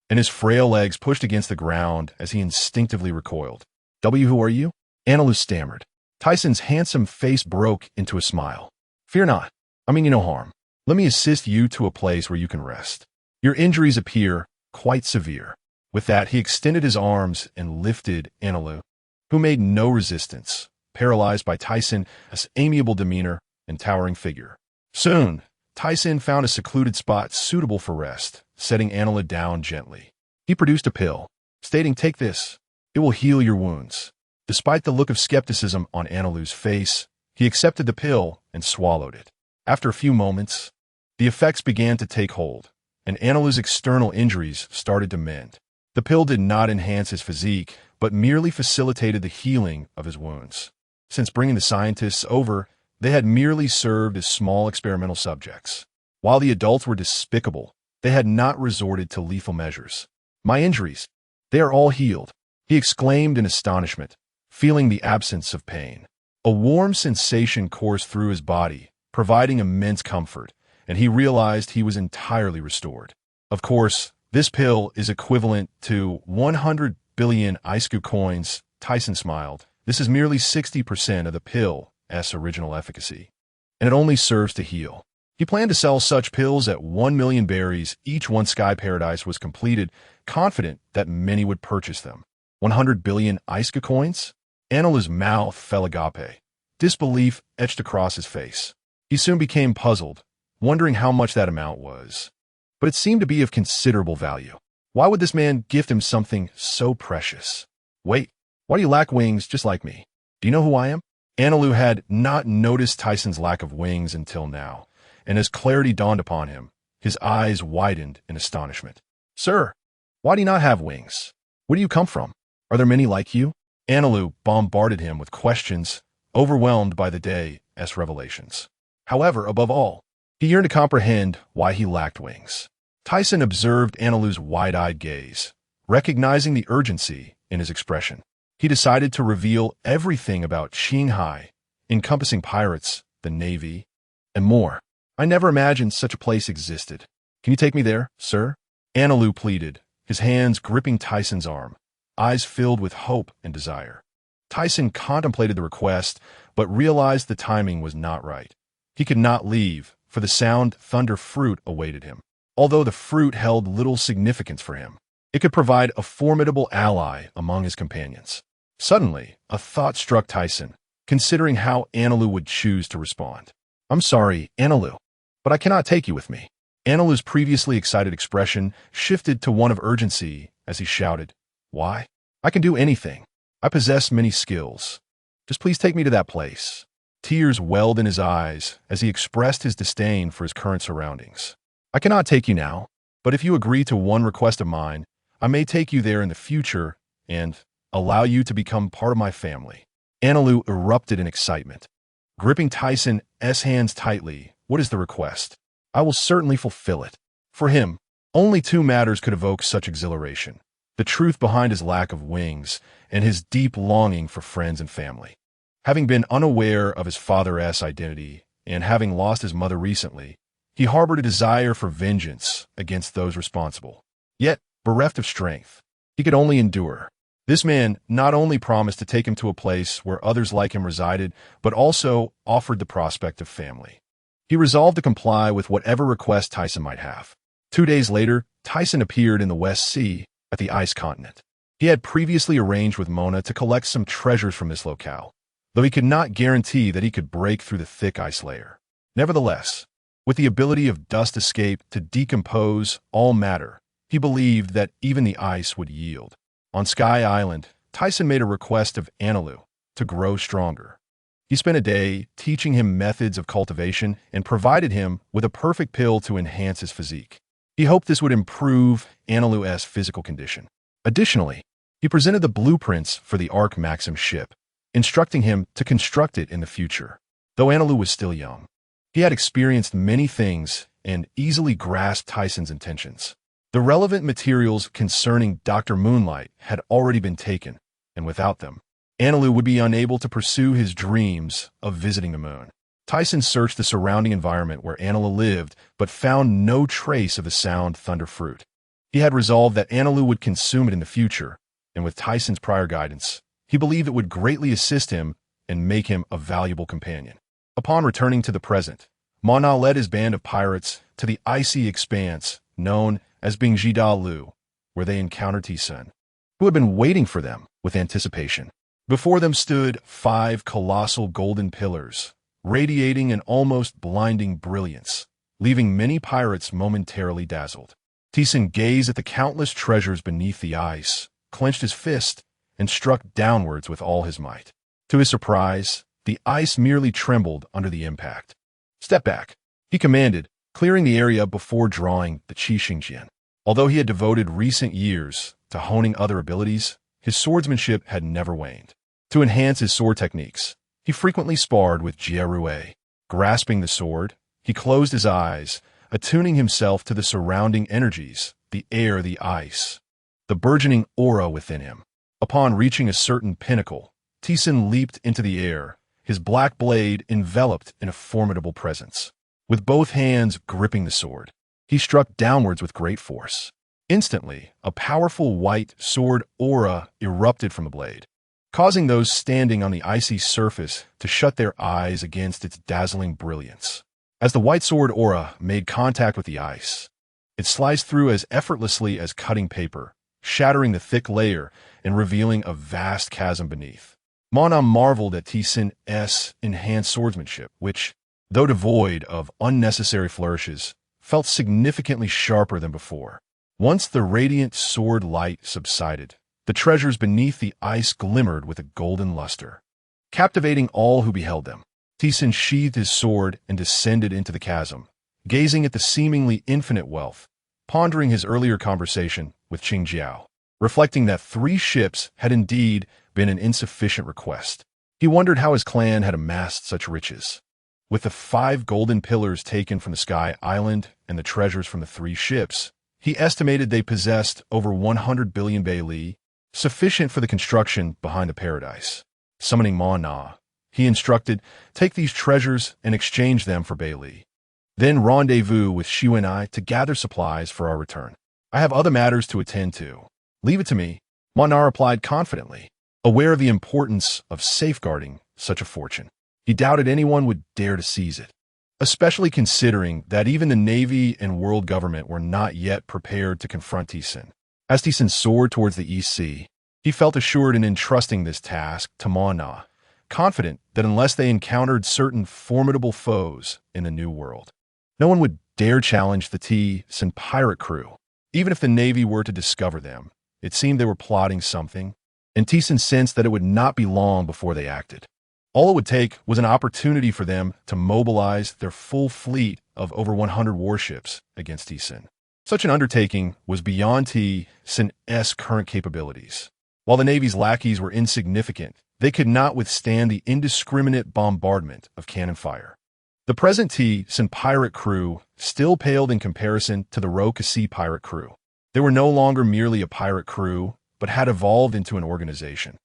and his frail legs pushed against the ground as he instinctively recoiled. "Who are you?" Ainalu stammered. Tyson's handsome face broke into a smile. "Fear not. I mean you no harm. Let me assist you to a place where you can rest. Your injuries appear quite severe." With that, he extended his arms and lifted Ainalu, who made no resistance, paralyzed by Tyson's amiable demeanor and towering figure. Soon, Tyson found a secluded spot suitable for rest, setting Ainalu down gently. He produced a pill, stating, "Take this. It will heal your wounds." Despite the look of skepticism on Ainalu's face, he accepted the pill and swallowed it. After a few moments, the effects began to take hold, and Ainalu's external injuries started to mend. The pill did not enhance his physique, but merely facilitated the healing of his wounds. Since bringing the scientists over, they had merely served as small experimental subjects. While the adults were despicable, they had not resorted to lethal measures. "My injuries, they are all healed," he exclaimed in astonishment, feeling the absence of pain. A warm sensation coursed through his body, providing immense comfort, and he realized he was entirely restored. Of course, this pill is equivalent to 100 billion ISQ coins. Tyson smiled. This is merely 60% of the pill's original efficacy, and it only serves to heal. He planned to sell such pills at 1 million berries each once Sky Paradise was completed, confident that many would purchase them. 100 billion ISQ coins? Ainalu's mouth fell agape. Disbelief etched across his face. He soon became puzzled, wondering how much that amount was. But it seemed to be of considerable value. Why would this man gift him something so precious? "Wait, why do you lack wings just like me? Do you know who I am?" Ainalu had not noticed Tyson's lack of wings until now, and as clarity dawned upon him, his eyes widened in astonishment. "Sir, why do you not have wings? Where do you come from? Are there many like you?" Ainalu bombarded him with questions, overwhelmed by the day's revelations. However, above all, he yearned to comprehend why he lacked wings. Tyson observed Ainalu's wide-eyed gaze, recognizing the urgency in his expression. He decided to reveal everything about Shanghai, encompassing pirates, the Navy, and more. "I never imagined such a place existed. Can you take me there, sir? Anilu pleaded, his hands gripping Tyson's arm, eyes filled with hope and desire. Tyson contemplated the request, but realized the timing was not right. He could not leave, for the sound thunder fruit awaited him. Although the fruit held little significance for him, it could provide a formidable ally among his companions. Suddenly, a thought struck Tyson, considering how Anilu would choose to respond. I'm sorry, Anilu, but I cannot take you with me. Anilu's previously excited expression shifted to one of urgency as he shouted, Why? I can do anything. I possess many skills. Just please take me to that place. Tears welled in his eyes as he expressed his disdain for his current surroundings. I cannot take you now, but if you agree to one request of mine, I may take you there in the future and allow you to become part of my family. Anilu erupted in excitement. Gripping Tyson's hands tightly, what is the request? I will certainly fulfill it. For him, only two matters could evoke such exhilaration: the truth behind his lack of wings and his deep longing for friends and family. Having been unaware of his father's identity and having lost his mother recently, he harbored a desire for vengeance against those responsible. Yet, bereft of strength, he could only endure. This man not only promised to take him to a place where others like him resided, but also offered the prospect of family. He resolved to comply with whatever request Tyson might have. 2 days later, Tyson appeared in the West Sea at the ice continent. He had previously arranged with Mona to collect some treasures from this locale, though he could not guarantee that he could break through the thick ice layer. Nevertheless, with the ability of dust escape to decompose all matter, he believed that even the ice would yield. On Sky Island, Tyson made a request of Anilu to grow stronger. He spent a day teaching him methods of cultivation and provided him with a perfect pill to enhance his physique. He hoped this would improve Anilu's physical condition. Additionally, he presented the blueprints for the Ark Maxim ship, instructing him to construct it in the future. Though Anilu was still young, he had experienced many things and easily grasped Tyson's intentions. The relevant materials concerning Dr. Moonlight had already been taken, and without them, Anilu would be unable to pursue his dreams of visiting the moon. Tyson searched the surrounding environment where Anilu lived, but found no trace of the sound thunder fruit. He had resolved that Anilu would consume it in the future, and with Tyson's prior guidance, he believed it would greatly assist him and make him a valuable companion. Upon returning to the present, Mona led his band of pirates to the icy expanse known as Bingjida Lu, where they encountered Tyson, who had been waiting for them with anticipation. Before them stood 5 colossal golden pillars, radiating an almost blinding brilliance, leaving many pirates momentarily dazzled. Tyson gazed at the countless treasures beneath the ice, clenched his fist, and struck downwards with all his might. To his surprise, the ice merely trembled under the impact. Step back, he commanded, clearing the area before drawing the Qi Xingjian. Although he had devoted recent years to honing other abilities, his swordsmanship had never waned. To enhance his sword techniques, he frequently sparred with Jie Rue. Grasping the sword, he closed his eyes, attuning himself to the surrounding energies, the air, the ice, the burgeoning aura within him. Upon reaching a certain pinnacle, Tyson leaped into the air, his black blade enveloped in a formidable presence. With both hands gripping the sword, he struck downwards with great force. Instantly, a powerful white sword aura erupted from the blade, causing those standing on the icy surface to shut their eyes against its dazzling brilliance. As the white sword aura made contact with the ice, it sliced through as effortlessly as cutting paper, shattering the thick layer and revealing a vast chasm beneath. Mona marveled at Tyson's enhanced swordsmanship, which, though devoid of unnecessary flourishes, felt significantly sharper than before. Once the radiant sword light subsided, the treasures beneath the ice glimmered with a golden luster, captivating all who beheld them. Tyson sheathed his sword and descended into the chasm, gazing at the seemingly infinite wealth, pondering his earlier conversation with Qing Jiao, reflecting that 3 ships had indeed been an insufficient request. He wondered how his clan had amassed such riches. With the 5 golden pillars taken from the Sky Island and the treasures from the 3 ships, he estimated they possessed over 100 billion Baili, sufficient for the construction behind the paradise. Summoning Ma Na, he instructed, take these treasures and exchange them for Baili. then rendezvous with Shu and I to gather supplies for our return. I have other matters to attend to. Leave it to me, Manar replied confidently, aware of the importance of safeguarding such a fortune. He doubted anyone would dare to seize it, especially considering that even the Navy and world government were not yet prepared to confront Tisin. As Tisin soared towards the East Sea, he felt assured in entrusting this task to Manar, confident that unless they encountered certain formidable foes in the New World, no one would dare challenge the Tisin pirate crew. Even if the Navy were to discover them, it seemed they were plotting something, and Tisin sensed that it would not be long before they acted. All it would take was an opportunity for them to mobilize their full fleet of over 100 warships against Tisin. Such an undertaking was beyond Tisin's current capabilities. While the Navy's lackeys were insignificant, they could not withstand the indiscriminate bombardment of cannon fire. The present Tisin pirate crew still paled in comparison to the Legacy pirate crew. They were no longer merely a pirate crew, but had evolved into an organization.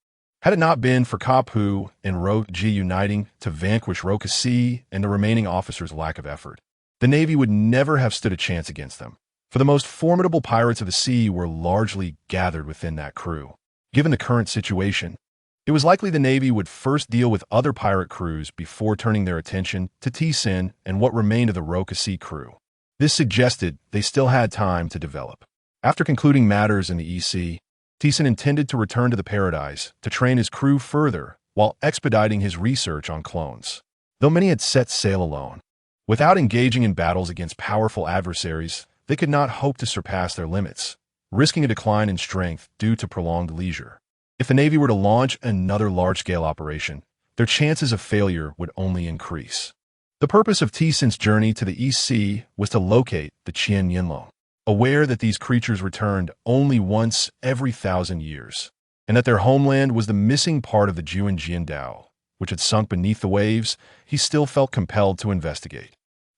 Had it not been for Kapu and Roji uniting to vanquish Legacy and the remaining officers' lack of effort, the Navy would never have stood a chance against them, for the most formidable pirates of the sea were largely gathered within that crew. Given the current situation, it was likely the Navy would first deal with other pirate crews before turning their attention to Tisin and what remained of the Legacy crew. This suggested they still had time to develop. After concluding matters in the EC, Tisin intended to return to the Paradise to train his crew further while expediting his research on clones. Though many had set sail alone, without engaging in battles against powerful adversaries, they could not hope to surpass their limits, risking a decline in strength due to prolonged leisure. If the Navy were to launch another large-scale operation, their chances of failure would only increase. The purpose of Tisin's journey to the East Sea was to locate the Qian Yinlong, aware that these creatures returned only once every 1,000 years, and that their homeland was the missing part of the Juan Jiandao, which had sunk beneath the waves. He still felt compelled to investigate.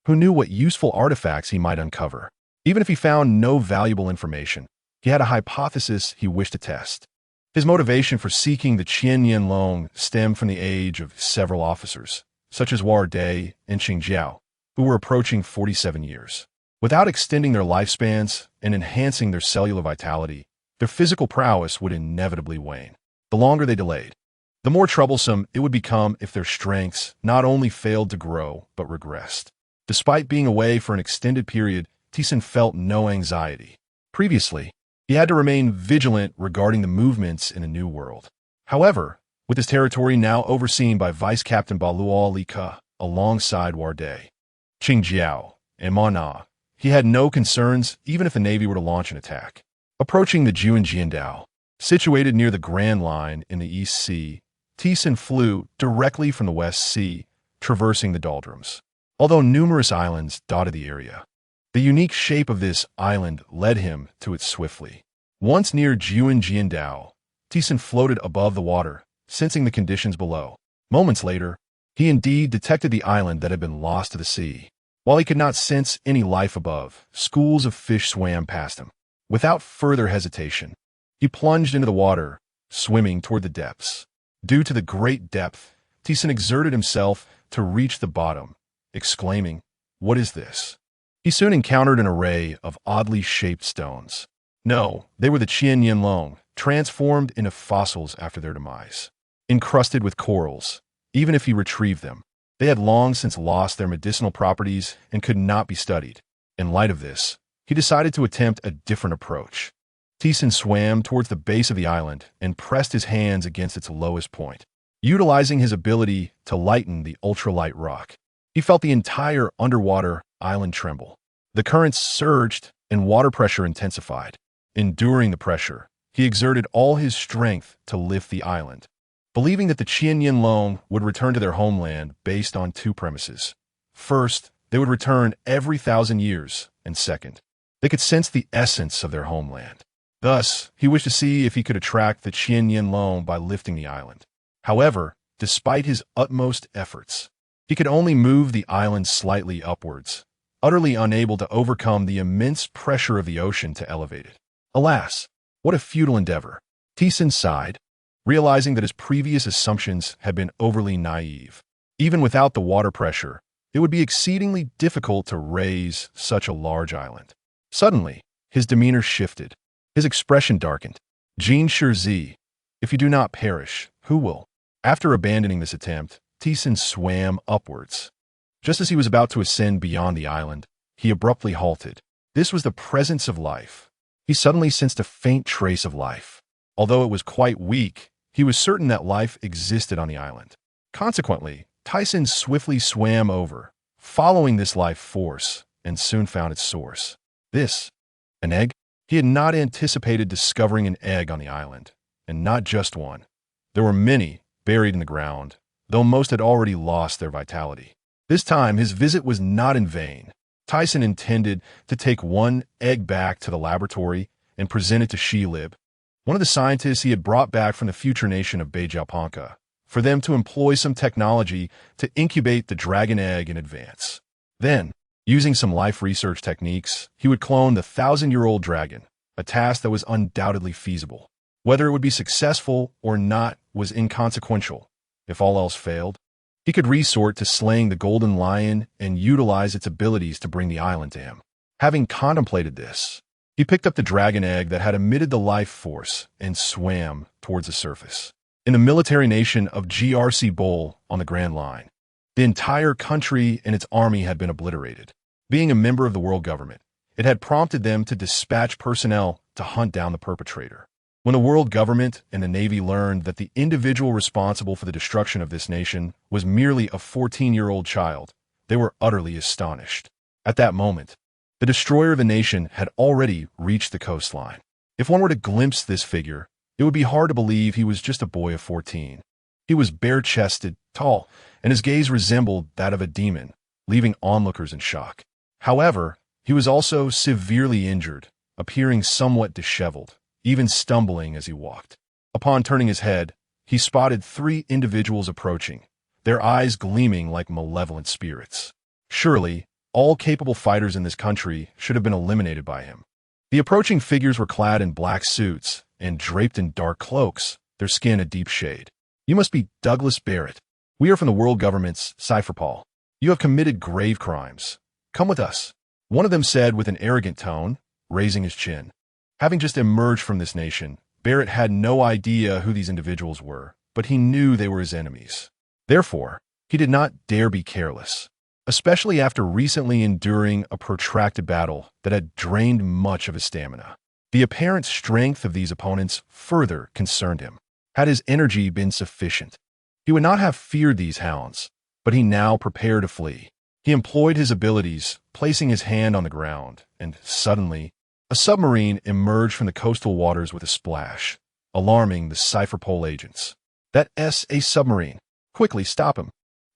Who knew what useful artifacts he might uncover? Even if he found no valuable information, he had a hypothesis he wished to test. His motivation for seeking the Qian Yinlong stemmed from the age of several officers, such as War Day and Qingjiao, who were approaching 47 years. Without extending their lifespans and enhancing their cellular vitality, their physical prowess would inevitably wane. The longer they delayed, the more troublesome it would become if their strengths not only failed to grow, but regressed. Despite being away for an extended period, Tisin felt no anxiety. Previously, he had to remain vigilant regarding the movements in the New World. However, with his territory now overseen by Vice Captain Balual Lika alongside Warday, Qingjiao, and Mana, he had no concerns even if the Navy were to launch an attack. Approaching the Juan Jiandao, situated near the Grand Line in the East Sea, Tisin flew directly from the West Sea, traversing the doldrums. Although numerous islands dotted the area, the unique shape of this island led him to it swiftly. Once near Juan Jiandao, Tisin floated above the water, sensing the conditions below. Moments later, he indeed detected the island that had been lost to the sea. While he could not sense any life above, schools of fish swam past him. Without further hesitation, he plunged into the water, swimming toward the depths. Due to the great depth, Tisin exerted himself to reach the bottom, exclaiming, "What is this?" He soon encountered an array of oddly shaped stones. No, they were the Qian Yinlong, transformed into fossils after their demise. Encrusted with corals, even if he retrieved them, they had long since lost their medicinal properties and could not be studied. In light of this, he decided to attempt a different approach. Tisin swam towards the base of the island and pressed his hands against its lowest point. Utilizing his ability to lighten the ultralight rock, he felt the entire underwater island tremble. The currents surged and water pressure intensified. Enduring the pressure, he exerted all his strength to lift the island, believing that the Qian Yinlong would return to their homeland based on two premises. First, they would return every 1,000 years, and second, they could sense the essence of their homeland. Thus, he wished to see if he could attract the Qian Yinlong by lifting the island. However, despite his utmost efforts, he could only move the island slightly upwards, utterly unable to overcome the immense pressure of the ocean to elevate it. Alas, what a futile endeavor. Tisin sighed, realizing that his previous assumptions had been overly naive. Even without the water pressure, It would be exceedingly difficult to raise such a large island. Suddenly, his demeanor shifted. His expression darkened. Jean Sherzi, if you do not perish, who will? After abandoning this attempt, Tyson swam upwards. Just as he was about to ascend beyond the island, he abruptly halted. This was the presence of life. He suddenly sensed a faint trace of life. Although it was quite weak, he was certain that life existed on the island. Consequently, Tyson swiftly swam over, following this life force, and soon found its source. An egg? He had not anticipated discovering an egg on the island, and not just one. There were many buried in the ground, though most had already lost their vitality. This time, his visit was not in vain. Tyson intended to take one egg back to the laboratory and present it to Shilib, one of the scientists he had brought back from the future nation of Beijiapanka, for them to employ some technology to incubate the dragon egg in advance. Then, using some life research techniques, he would clone the 1,000-year-old dragon, a task that was undoubtedly feasible. Whether it would be successful or not was inconsequential. If all else failed, he could resort to slaying the golden lion and utilize its abilities to bring the island to him. Having contemplated this, he picked up the dragon egg that had emitted the life force and swam towards the surface. In the military nation of GRC Bowl on the Grand Line, the entire country and its army had been obliterated. Being a member of the world government, it had prompted them to dispatch personnel to hunt down the perpetrator. When the world government and the Navy learned that the individual responsible for the destruction of this nation was merely a 14-year-old child, they were utterly astonished. At that moment, the destroyer of the nation had already reached the coastline. If one were to glimpse this figure, it would be hard to believe he was just a boy of 14. He was bare-chested, tall, and his gaze resembled that of a demon, leaving onlookers in shock. However, he was also severely injured, appearing somewhat disheveled, even stumbling as he walked. Upon turning his head, he spotted 3 individuals approaching, their eyes gleaming like malevolent spirits. Surely, all capable fighters in this country should have been eliminated by him. The approaching figures were clad in black suits and draped in dark cloaks, their skin a deep shade. You must be Douglas Barrett. We are from the world government's Cypherpol. You have committed grave crimes. Come with us. One of them said with an arrogant tone, raising his chin. Having just emerged from this nation, Barrett had no idea who these individuals were, but he knew they were his enemies. Therefore, he did not dare be careless, especially after recently enduring a protracted battle that had drained much of his stamina. The apparent strength of these opponents further concerned him. Had his energy been sufficient, he would not have feared these hounds, but he now prepared to flee. He employed his abilities, placing his hand on the ground, and suddenly, a submarine emerged from the coastal waters with a splash, alarming the Cypherpol agents. That's a submarine. Quickly stop him.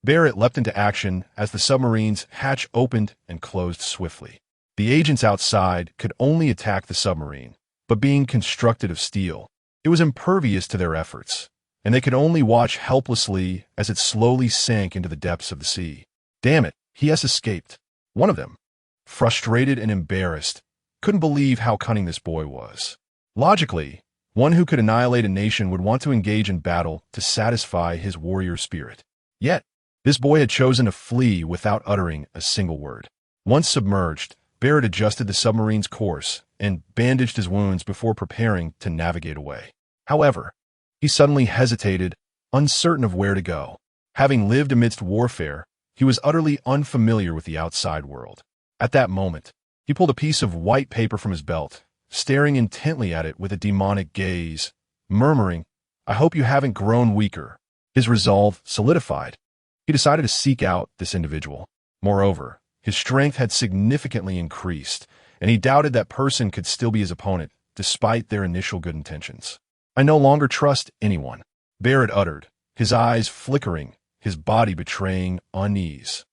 Barrett leapt into action as the submarine's hatch opened and closed swiftly. The agents outside could only attack the submarine, but being constructed of steel, it was impervious to their efforts, and they could only watch helplessly as it slowly sank into the depths of the sea. Damn it, he has escaped. One of them, frustrated and embarrassed, couldn't believe how cunning this boy was. Logically, one who could annihilate a nation would want to engage in battle to satisfy his warrior spirit. Yet, this boy had chosen to flee without uttering a single word. Once submerged, Barrett adjusted the submarine's course and bandaged his wounds before preparing to navigate away. However, he suddenly hesitated, uncertain of where to go. Having lived amidst warfare, he was utterly unfamiliar with the outside world. At that moment, he pulled a piece of white paper from his belt, staring intently at it with a demonic gaze, murmuring, "I hope you haven't grown weaker." His resolve solidified. He decided to seek out this individual. Moreover, his strength had significantly increased, and he doubted that person could still be his opponent, despite their initial good intentions. "I no longer trust anyone," Barrett uttered, his eyes flickering, his body betraying unease.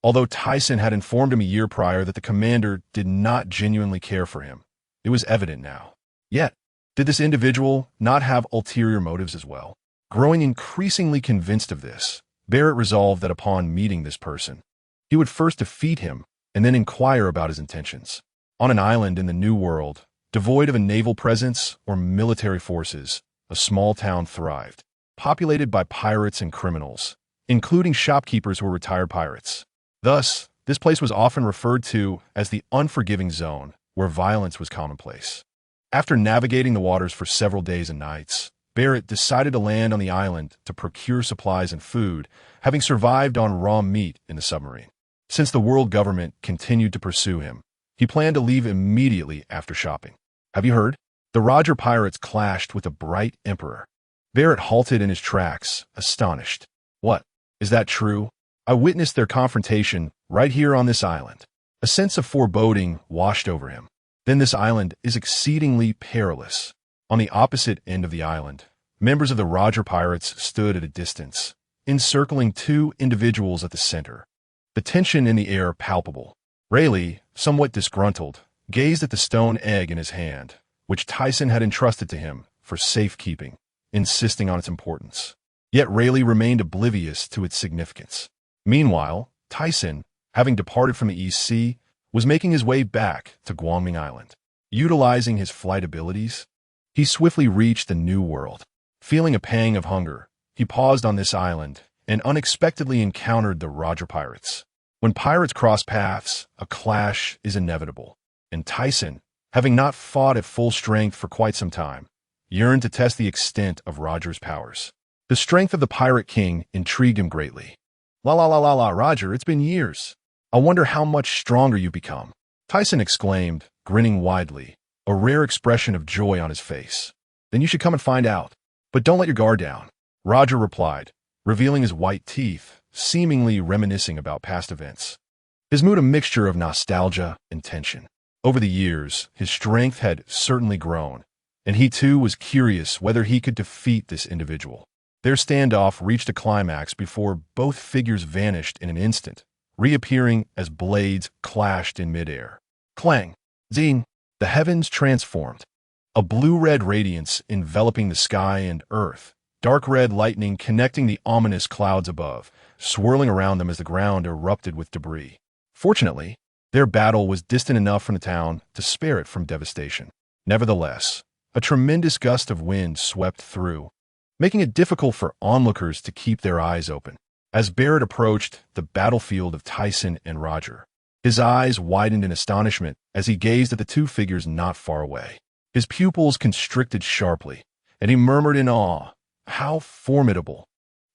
Although Tyson had informed him a year prior that the commander did not genuinely care for him, it was evident now. Yet, did this individual not have ulterior motives as well? Growing increasingly convinced of this, Barrett resolved that upon meeting this person, he would first defeat him and then inquire about his intentions. On an island in the New World, devoid of a naval presence or military forces, a small town thrived, populated by pirates and criminals, including shopkeepers who were retired pirates. Thus, this place was often referred to as the unforgiving zone, where violence was commonplace. After navigating the waters for several days and nights, Barrett decided to land on the island to procure supplies and food, having survived on raw meat in the submarine. Since the world government continued to pursue him, he planned to leave immediately after shopping. Have you heard? The Roger pirates clashed with the Bright Emperor. Barrett halted in his tracks, astonished. What? Is that true? I witnessed their confrontation right here on this island. A sense of foreboding washed over him. Then this island is exceedingly perilous. On the opposite end of the island, members of the Roger pirates stood at a distance, encircling two individuals at the center. The tension in the air palpable. Rayleigh, somewhat disgruntled, gazed at the stone egg in his hand, which Tyson had entrusted to him for safekeeping, insisting on its importance. Yet Rayleigh remained oblivious to its significance. Meanwhile, Tyson, having departed from the East Sea, was making his way back to Guangming Island. Utilizing his flight abilities, he swiftly reached the New World. Feeling a pang of hunger, he paused on this island and unexpectedly encountered the Roger pirates. When pirates cross paths, a clash is inevitable, and Tyson, having not fought at full strength for quite some time, yearned to test the extent of Roger's powers. The strength of the Pirate King intrigued him greatly. La, Roger, it's been years. I wonder how much stronger you've become. Tyson exclaimed, grinning widely, a rare expression of joy on his face. Then you should come and find out. But don't let your guard down. Roger replied, revealing his white teeth, seemingly reminiscing about past events. His mood a mixture of nostalgia and tension. Over the years, his strength had certainly grown, and he too was curious whether he could defeat this individual. Their standoff reached a climax before both figures vanished in an instant, reappearing as blades clashed in midair. Clang! Zing! The heavens transformed. A blue-red radiance enveloping the sky and earth, dark red lightning connecting the ominous clouds above, swirling around them as the ground erupted with debris. Fortunately, their battle was distant enough from the town to spare it from devastation. Nevertheless, a tremendous gust of wind swept through, making it difficult for onlookers to keep their eyes open. As Barrett approached the battlefield of Tyson and Roger, his eyes widened in astonishment as he gazed at the two figures not far away. His pupils constricted sharply, and he murmured in awe, "How formidable!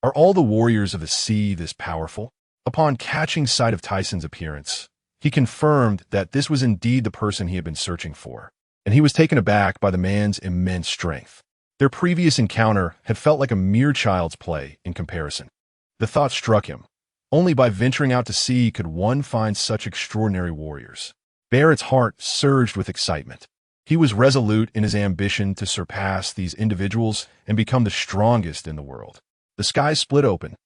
Are all the warriors of the sea this powerful?" Upon catching sight of Tyson's appearance, he confirmed that this was indeed the person he had been searching for, and he was taken aback by the man's immense strength. Their previous encounter had felt like a mere child's play in comparison. The thought struck him, only by venturing out to sea could one find such extraordinary warriors. Barrett's heart surged with excitement. He was resolute in his ambition to surpass these individuals and become the strongest in the world. The sky split open.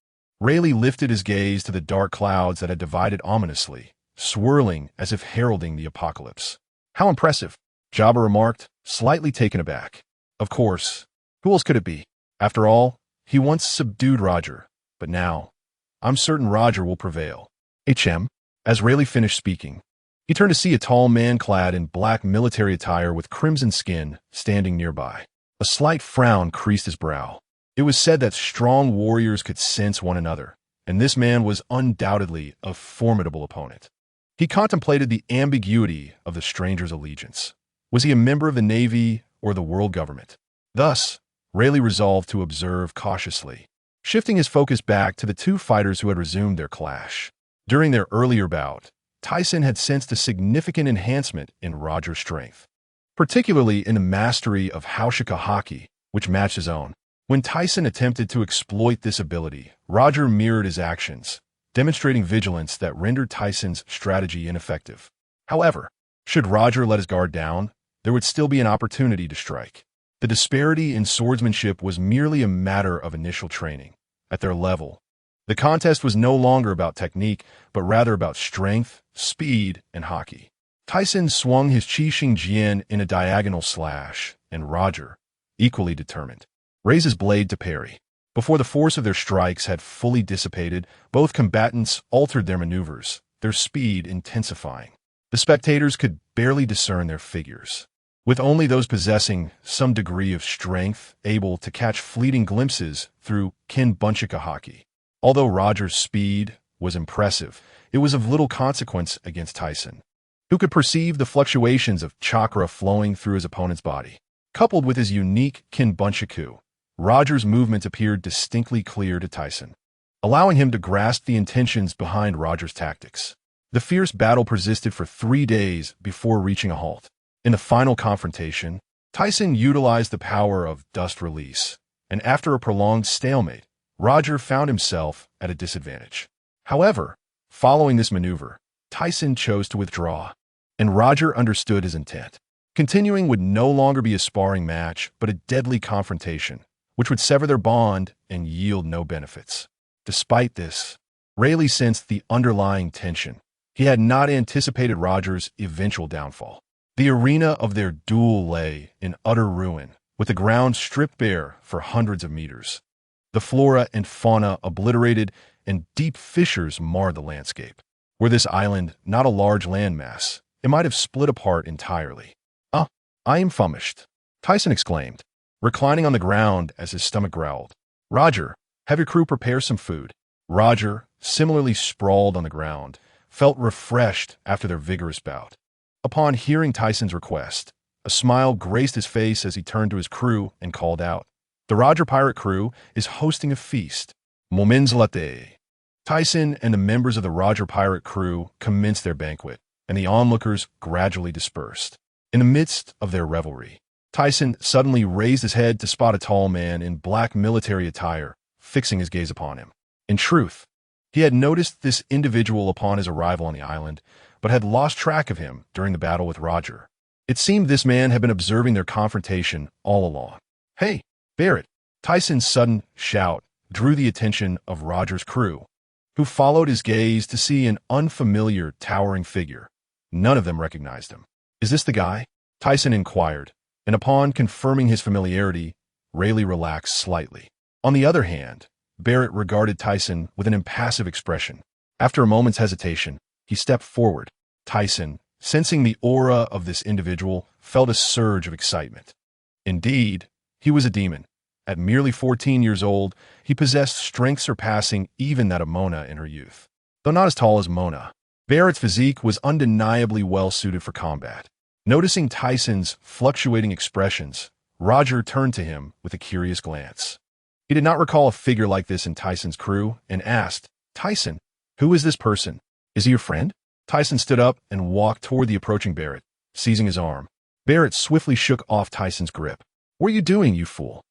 Rayleigh lifted his gaze to the dark clouds that had divided ominously, swirling as if heralding the apocalypse. "How impressive," Jabba remarked, slightly taken aback. Of course, who else could it be? After all, he once subdued Roger, but now, I'm certain Roger will prevail. HM, as Rayleigh finished speaking, he turned to see a tall man clad in black military attire with crimson skin standing nearby. A slight frown creased his brow. It was said that strong warriors could sense one another, and this man was undoubtedly a formidable opponent. He contemplated the ambiguity of the stranger's allegiance. Was he a member of the Navy or the world government? Thus, Rayleigh resolved to observe cautiously, shifting his focus back to the two fighters who had resumed their clash. During their earlier bout, Tyson had sensed a significant enhancement in Roger's strength, particularly in the mastery of Haki, which matched his own. When Tyson attempted to exploit this ability, Roger mirrored his actions, demonstrating vigilance that rendered Tyson's strategy ineffective. However, should Roger let his guard down, there would still be an opportunity to strike. The disparity in swordsmanship was merely a matter of initial training. At their level, the contest was no longer about technique, but rather about strength, speed, and Haki. Tyson swung his Qixing Jian in a diagonal slash, and Roger, equally determined, raised his blade to parry. Before the force of their strikes had fully dissipated, both combatants altered their maneuvers, their speed intensifying. The spectators could barely discern their figures, with only those possessing some degree of strength able to catch fleeting glimpses through Kinbunchika Haki. Although Roger's speed was impressive, it was of little consequence against Tyson, who could perceive the fluctuations of chakra flowing through his opponent's body. Coupled with his unique Kinbunshaku, Roger's movements appeared distinctly clear to Tyson, allowing him to grasp the intentions behind Roger's tactics. The fierce battle persisted for 3 days before reaching a halt. In the final confrontation, Tyson utilized the power of dust release, and after a prolonged stalemate, Roger found himself at a disadvantage. However, following this maneuver, Tyson chose to withdraw, and Roger understood his intent. Continuing would no longer be a sparring match, but a deadly confrontation, which would sever their bond and yield no benefits. Despite this, Rayleigh sensed the underlying tension. He had not anticipated Roger's eventual downfall. The arena of their duel lay in utter ruin, with the ground stripped bare for hundreds of meters. The flora and fauna obliterated, and deep fissures marred the landscape. Were this island not a large landmass, it might have split apart entirely. "Ah, I am famished," Tyson exclaimed, reclining on the ground as his stomach growled. "Roger, have your crew prepare some food." Roger, similarly sprawled on the ground, felt refreshed after their vigorous bout. Upon hearing Tyson's request, a smile graced his face as he turned to his crew and called out, "The Roger pirate crew is hosting a feast. Moments latte." Tyson and the members of the Roger pirate crew commenced their banquet, and the onlookers gradually dispersed. In the midst of their revelry, Tyson suddenly raised his head to spot a tall man in black military attire, fixing his gaze upon him. In truth, he had noticed this individual upon his arrival on the island, but had lost track of him during the battle with Roger. It seemed this man had been observing their confrontation all along. "Hey, Barrett!" Tyson's sudden shout drew the attention of Roger's crew, who followed his gaze to see an unfamiliar, towering figure. None of them recognized him. "Is this the guy?" Tyson inquired, and upon confirming his familiarity, Rayleigh relaxed slightly. On the other hand, Barrett regarded Tyson with an impassive expression. After a moment's hesitation, he stepped forward. Tyson, sensing the aura of this individual, felt a surge of excitement. Indeed, he was a demon. At merely 14 years old, he possessed strength surpassing even that of Mona in her youth. Though not as tall as Mona, Barrett's physique was undeniably well suited for combat. Noticing Tyson's fluctuating expressions, Roger turned to him with a curious glance. He did not recall a figure like this in Tyson's crew and asked, "Tyson, who is this person? Is he your friend?" Tyson stood up and walked toward the approaching Barrett, seizing his arm. Barrett swiftly shook off Tyson's grip. "What are you doing, you fool?"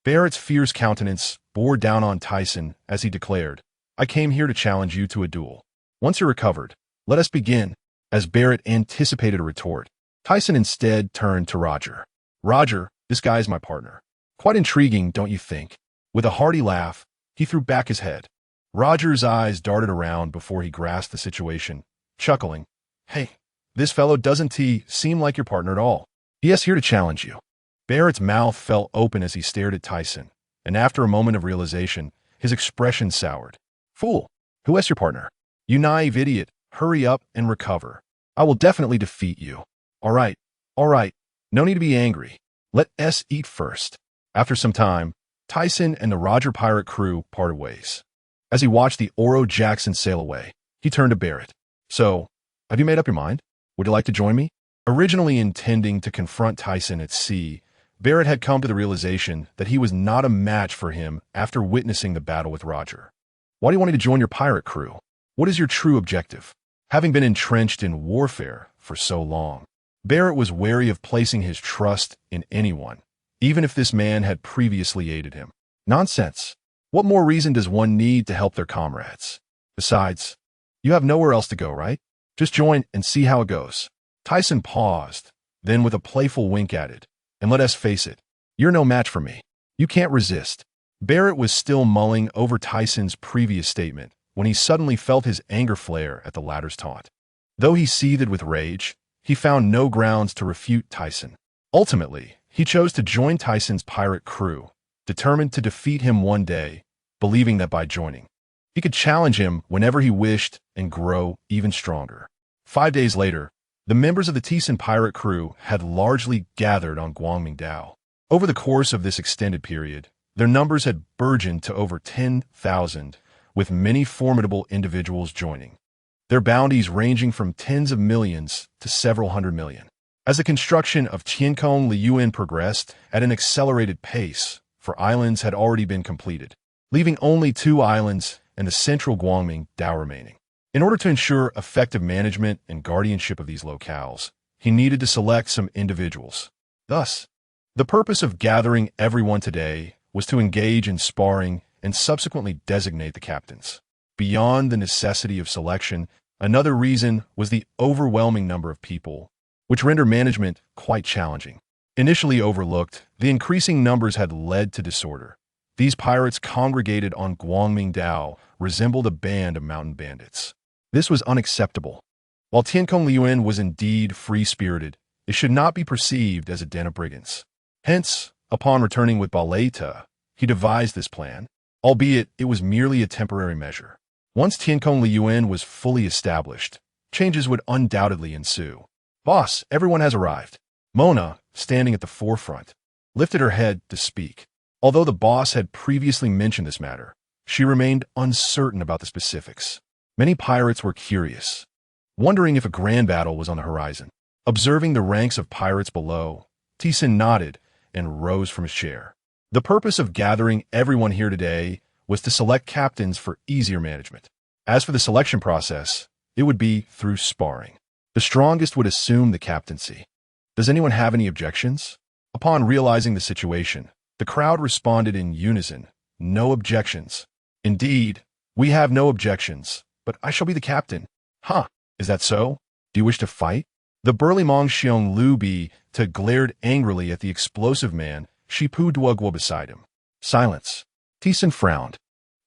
Barrett's fierce countenance bore down on Tyson as he declared, "I came here to challenge you to a duel. Once you're recovered, let us begin." As Barrett anticipated a retort, Tyson instead turned to Roger. "Roger, this guy is my partner. Quite intriguing, don't you think?" With a hearty laugh, he threw back his head. Roger's eyes darted around before he grasped the situation, chuckling. "Hey, this fellow doesn't seem like your partner at all. He is here to challenge you." Barrett's mouth fell open as he stared at Tyson, and after a moment of realization, his expression soured. "Fool, who is your partner? You naive idiot, hurry up and recover. I will definitely defeat you." All right, no need to be angry. Let us eat first." After some time, Tyson and the Roger pirate crew parted ways. As he watched the Oro Jackson sail away, he turned to Barrett. "So, have you made up your mind? Would you like to join me?" Originally intending to confront Tyson at sea, Barrett had come to the realization that he was not a match for him after witnessing the battle with Roger. "Why do you want me to join your pirate crew? What is your true objective?" Having been entrenched in warfare for so long, Barrett was wary of placing his trust in anyone, even if this man had previously aided him. Nonsense. What more reason does one need to help their comrades? Besides, you have nowhere else to go, right? Just join and see how it goes. Tyson paused, then with a playful wink added, "And let us face it, you're no match for me. You can't resist." Barrett was still mulling over Tyson's previous statement when he suddenly felt his anger flare at the latter's taunt. Though he seethed with rage, he found no grounds to refute Tyson. Ultimately, he chose to join Tyson's pirate crew, determined to defeat him one day, believing that by joining, he could challenge him whenever he wished and grow even stronger. 5 days later, the members of the Tyson pirate crew had largely gathered on Guangmingdao. Over the course of this extended period, their numbers had burgeoned to over 10,000, with many formidable individuals joining. their bounties ranging from tens of millions to several hundred million. As the construction of Tiancong Liyuan progressed at an accelerated pace, 4 islands had already been completed, leaving only 2 islands and the central Guangming Dao remaining. In order to ensure effective management and guardianship of these locales, he needed to select some individuals. Thus, the purpose of gathering everyone today was to engage in sparring and subsequently designate the captains. Beyond the necessity of selection, another reason was the overwhelming number of people, which rendered management quite challenging. Initially overlooked, the increasing numbers had led to disorder. These pirates congregated on Guangming Dao resembled a band of mountain bandits. This was unacceptable. While Tiancong Liyuan was indeed free-spirited, it should not be perceived as a den of brigands. Hence, upon returning with Baleta, he devised this plan, albeit it was merely a temporary measure. Once Tiancong Liyuan was fully established, changes would undoubtedly ensue. "Boss, everyone has arrived." Mona, standing at the forefront, lifted her head to speak. Although the boss had previously mentioned this matter, she remained uncertain about the specifics. Many pirates were curious, wondering if a grand battle was on the horizon. Observing the ranks of pirates below, Tisin nodded and rose from his chair. The purpose of gathering everyone here today was to select captains for easier management. As for the selection process, it would be through sparring. The strongest would assume the captaincy. Does anyone have any objections? Upon realizing the situation, the crowd responded in unison, "No objections." "Indeed, we have no objections, but I shall be the captain." "Huh, is that so? Do you wish to fight?" The burly Mong Xiong Lu Bi glared angrily at the explosive man, Shipu Duogwo beside him. Silence. Tisin frowned.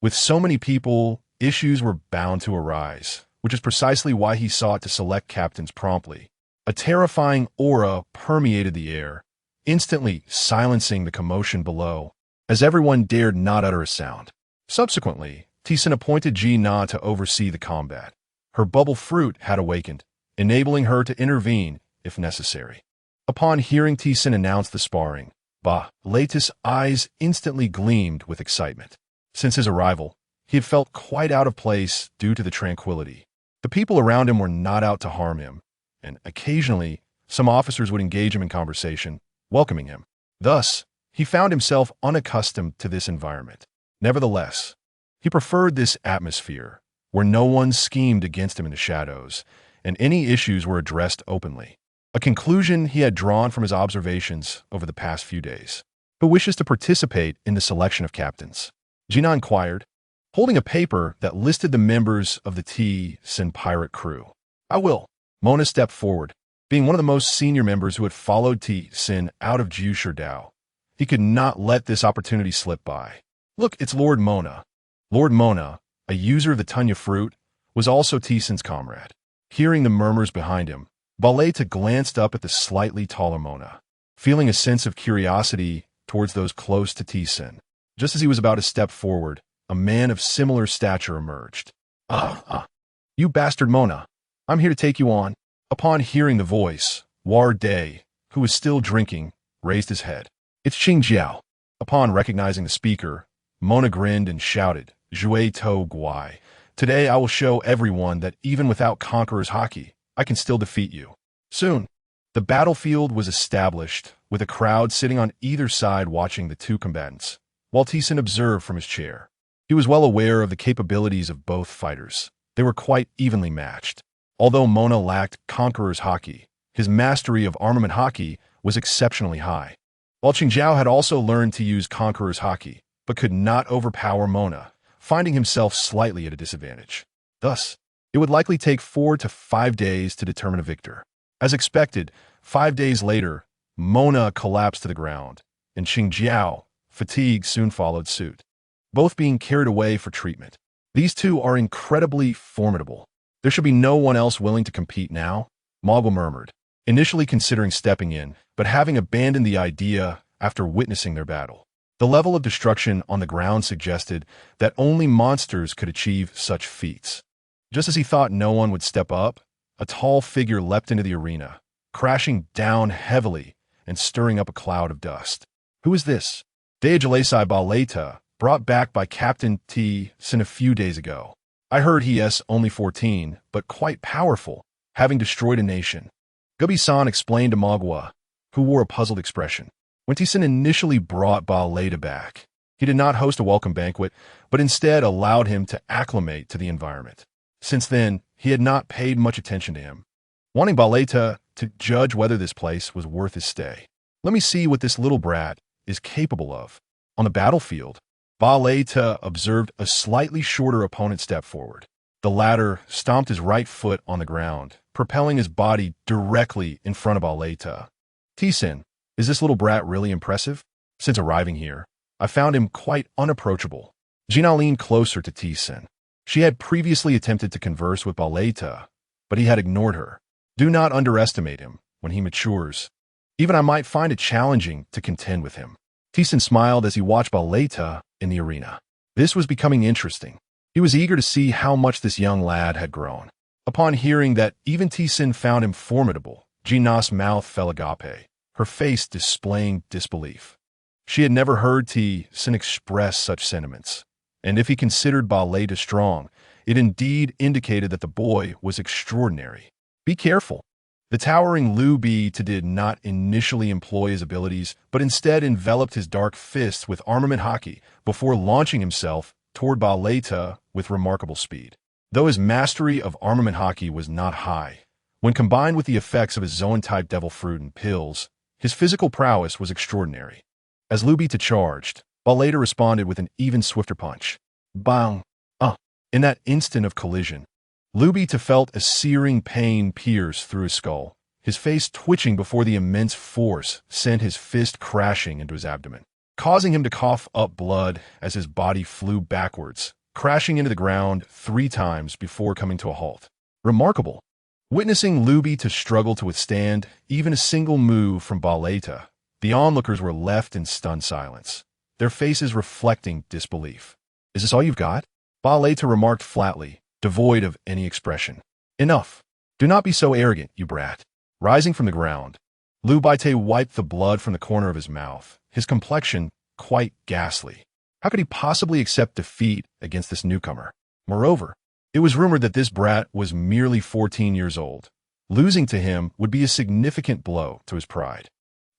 With so many people, issues were bound to arise, which is precisely why he sought to select captains promptly. A terrifying aura permeated the air, instantly silencing the commotion below, as everyone dared not utter a sound. Subsequently, Tisin appointed Ji Na to oversee the combat. Her bubble fruit had awakened, enabling her to intervene if necessary. Upon hearing Tisin announce the sparring, Baleta's eyes instantly gleamed with excitement. Since his arrival, he had felt quite out of place due to the tranquility. The people around him were not out to harm him, and occasionally some officers would engage him in conversation, welcoming him. Thus, he found himself unaccustomed to this environment. Nevertheless, he preferred this atmosphere, where no one schemed against him in the shadows, and any issues were addressed openly. A conclusion he had drawn from his observations over the past few days. "Who wishes to participate in the selection of captains?" Jinan inquired, holding a paper that listed the members of the T-Sin pirate crew. "I will." Mona stepped forward. Being one of the most senior members who had followed T-Sin out of Jiushi Dao, he could not let this opportunity slip by. "Look, it's Lord Mona." Lord Mona, a user of the Tunya fruit, was also T-Sin's comrade. Hearing the murmurs behind him, Baleta glanced up at the slightly taller Mona, feeling a sense of curiosity towards those close to T-Sin. Just as he was about to step forward, a man of similar stature emerged. You bastard Mona, I'm here to take you on." Upon hearing the voice, War Day, who was still drinking, raised his head. "It's Qing Jiao." Upon recognizing the speaker, Mona grinned and shouted, "Zhui To Guai. Today I will show everyone that even without Conqueror's Haki, I can still defeat you." Soon, the battlefield was established, with a crowd sitting on either side watching the two combatants, while Tisin observed from his chair. He was well aware of the capabilities of both fighters. They were quite evenly matched. Although Mona lacked Conqueror's Haki, his mastery of armament Haki was exceptionally high. While Qingjiao had also learned to use Conqueror's Haki, but could not overpower Mona, finding himself slightly at a disadvantage. Thus, it would likely take 4 to 5 days to determine a victor. As expected, 5 days later, Mona collapsed to the ground, and Qingjiao, fatigue, soon followed suit, both being carried away for treatment. "These two are incredibly formidable. There should be no one else willing to compete now," Mogul murmured, initially considering stepping in, but having abandoned the idea after witnessing their battle. The level of destruction on the ground suggested that only monsters could achieve such feats. Just as he thought no one would step up, a tall figure leapt into the arena, crashing down heavily and stirring up a cloud of dust. "Who is this?" Deajalesai Baleta, brought back by Captain T-Sin a few days ago. I heard he's only 14, but quite powerful, having destroyed a nation. Gubi-san explained to Magua, who wore a puzzled expression. When T-san initially brought Baleta back, he did not host a welcome banquet, but instead allowed him to acclimate to the environment. Since then, he had not paid much attention to him, wanting Baleta to judge whether this place was worth his stay. Let me see what this little brat is capable of. On the battlefield, Baleta observed a slightly shorter opponent step forward. The latter stomped his right foot on the ground, propelling his body directly in front of Baleta. T-san, is this little brat really impressive? Since arriving here, I found him quite unapproachable. Gina leaned closer to T-san. She had previously attempted to converse with Baleta, but he had ignored her. Do not underestimate him when he matures. Even I might find it challenging to contend with him. T-san smiled as he watched Baleta in the arena. This was becoming interesting. He was eager to see how much this young lad had grown. Upon hearing that even T-san found him formidable, Gina's mouth fell agape, her face displaying disbelief. She had never heard T-san express such sentiments, and if he considered Baleta strong, it indeed indicated that the boy was extraordinary. Be careful. The towering Liu Bi did not initially employ his abilities, but instead enveloped his dark fists with armament Haki before launching himself toward Baleta with remarkable speed. Though his mastery of armament Haki was not high, when combined with the effects of his Zoan-type devil fruit and pills, his physical prowess was extraordinary. As Liu Bi charged, Baleta responded with an even swifter punch. Bang! In that instant of collision, Liu Bi felt a searing pain pierce through his skull. His face twitching before the immense force sent his fist crashing into his abdomen, causing him to cough up blood as his body flew backwards, crashing into the ground 3 times before coming to a halt. Remarkable. Witnessing Liu Bi struggle to withstand even a single move from Baleta, the onlookers were left in stunned silence, their faces reflecting disbelief. Is this all you've got? Baleta remarked flatly, devoid of any expression. Enough. Do not be so arrogant, you brat. Rising from the ground, Liu Bi wiped the blood from the corner of his mouth, his complexion quite ghastly. How could he possibly accept defeat against this newcomer? Moreover, it was rumored that this brat was merely 14 years old. Losing to him would be a significant blow to his pride.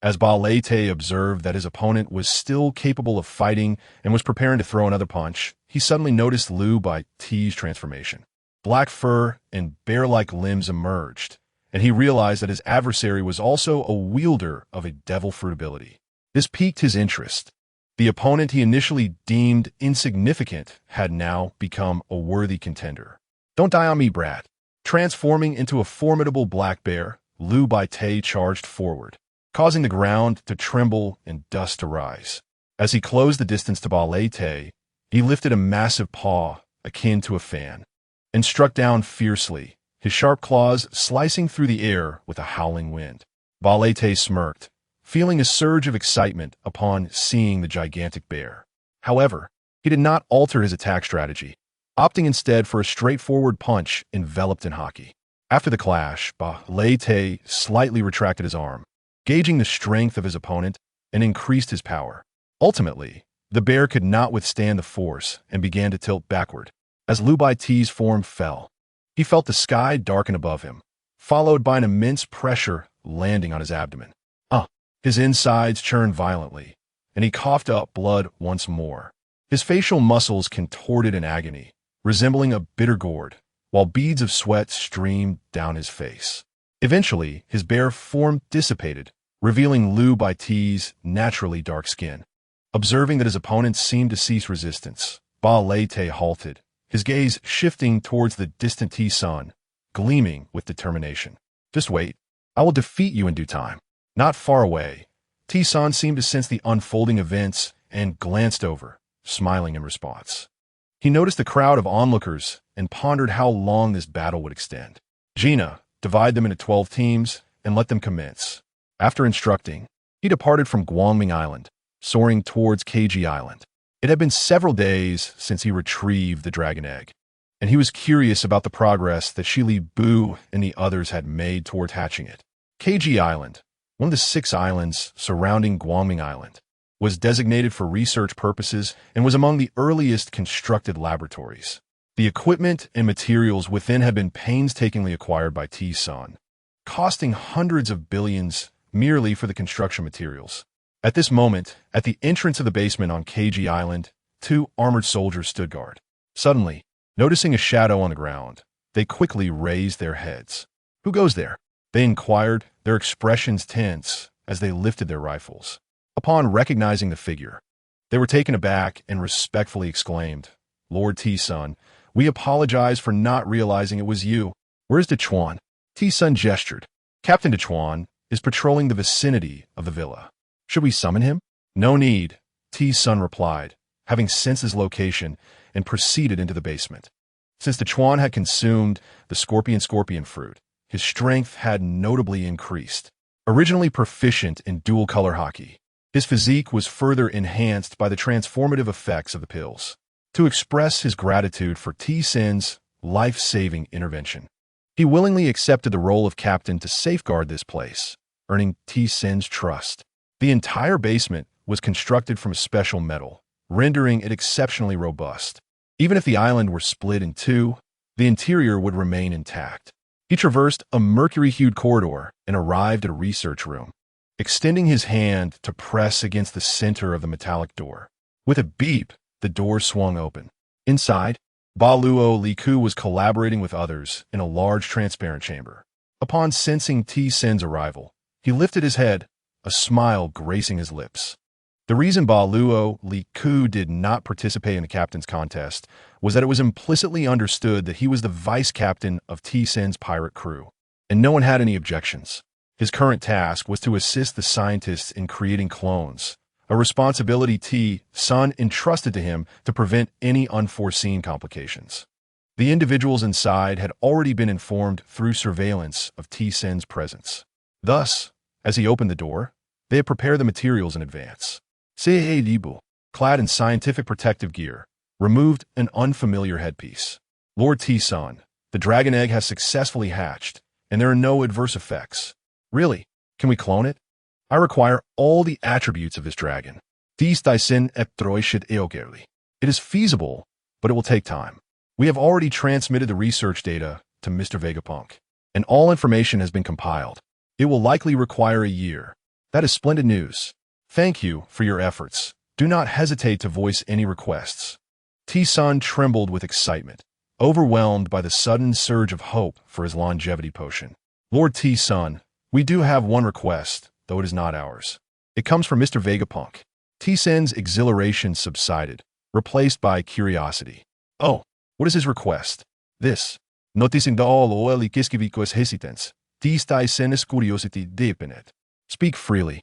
As Baleta observed that his opponent was still capable of fighting and was preparing to throw another punch, he suddenly noticed Liu Bi's transformation. Black fur and bear-like limbs emerged, and he realized that his adversary was also a wielder of a devil fruit ability. This piqued his interest. The opponent he initially deemed insignificant had now become a worthy contender. Don't die on me, brat. Transforming into a formidable black bear, Liu Bi charged forward, causing the ground to tremble and dust to rise. As he closed the distance to Baleta, he lifted a massive paw akin to a fan and struck down fiercely, his sharp claws slicing through the air with a howling wind. Baleta smirked, feeling a surge of excitement upon seeing the gigantic bear. However, he did not alter his attack strategy, opting instead for a straightforward punch enveloped in Haki. After the clash, Baleta slightly retracted his arm, gauging the strength of his opponent, and increased his power. Ultimately, the bear could not withstand the force and began to tilt backward. As Liu Bi's form fell, he felt the sky darken above him, followed by an immense pressure landing on his abdomen. His insides churned violently, and he coughed up blood once more. His facial muscles contorted in agony, resembling a bitter gourd, while beads of sweat streamed down his face. Eventually, his bare form dissipated, revealing Liu Bi's naturally dark skin. Observing that his opponent seemed to cease resistance, Baleta halted, his gaze shifting towards the distant T-san, gleaming with determination. Just wait. I will defeat you in due time. Not far away, T-san seemed to sense the unfolding events and glanced over, smiling in response. He noticed the crowd of onlookers and pondered how long this battle would extend. Gina, divide them into 12 teams and let them commence. After instructing, he departed from Guangming Island, soaring towards KG Island. It had been several days since he retrieved the dragon egg, and he was curious about the progress that Shi Li Bu and the others had made toward hatching it. KG Island, one of the 6 islands surrounding Guangming Island, was designated for research purposes and was among the earliest constructed laboratories. The equipment and materials within had been painstakingly acquired by T-Sun, costing hundreds of billions merely for the construction materials. At this moment, at the entrance of the basement on KG Island, 2 armored soldiers stood guard. Suddenly, noticing a shadow on the ground, they quickly raised their heads. "Who goes there?" they inquired, their expressions tense as they lifted their rifles. Upon recognizing the figure, they were taken aback and respectfully exclaimed, "Lord T-Sun, we apologize for not realizing it was you. Where's Dechuan?" T-Sun gestured. "Captain Dechuan is patrolling the vicinity of the villa. Should we summon him?" "No need," T-Sun replied, having sensed his location and proceeded into the basement. Since Dechuan had consumed the scorpion fruit, his strength had notably increased. Originally proficient in dual-color Haki, his physique was further enhanced by the transformative effects of the pills. To express his gratitude for T-Sun's life-saving intervention, he willingly accepted the role of captain to safeguard this place, earning T-Sun's trust. The entire basement was constructed from a special metal, rendering it exceptionally robust. Even if the island were split in two, the interior would remain intact. He traversed a mercury-hued corridor and arrived at a research room, extending his hand to press against the center of the metallic door. With a beep, the door swung open. Inside, Baluo Liku was collaborating with others in a large transparent chamber. Upon sensing T-Sun's arrival, he lifted his head, a smile gracing his lips. The reason Baluo Liku did not participate in the captain's contest was that it was implicitly understood that he was the vice captain of T-Sun's pirate crew, and no one had any objections. His current task was to assist the scientists in creating clones, a responsibility T-Sun entrusted to him to prevent any unforeseen complications. The individuals inside had already been informed through surveillance of T-Sun's presence. Thus, as he opened the door, they had prepared the materials in advance. Seihe Libu, clad in scientific protective gear, removed an unfamiliar headpiece. "Lord T-Sun, the dragon egg has successfully hatched, and there are no adverse effects. Really, can we clone it? I require all the attributes of this dragon. It is feasible, but it will take time. We have already transmitted the research data to Mr. Vegapunk, and all information has been compiled. It will likely require a year. That is splendid news. Thank you for your efforts. Do not hesitate to voice any requests." T-Sun trembled with excitement, overwhelmed by the sudden surge of hope for his longevity potion. "Lord T-Sun, we do have one request, though it is not ours. It comes from Mr. Vegapunk." T-Sun's exhilaration subsided, replaced by curiosity. "Oh, what is his request?" "This. Noticing the all o LegacySystem hesitance. T-Sun's curiosity deepened. Speak freely.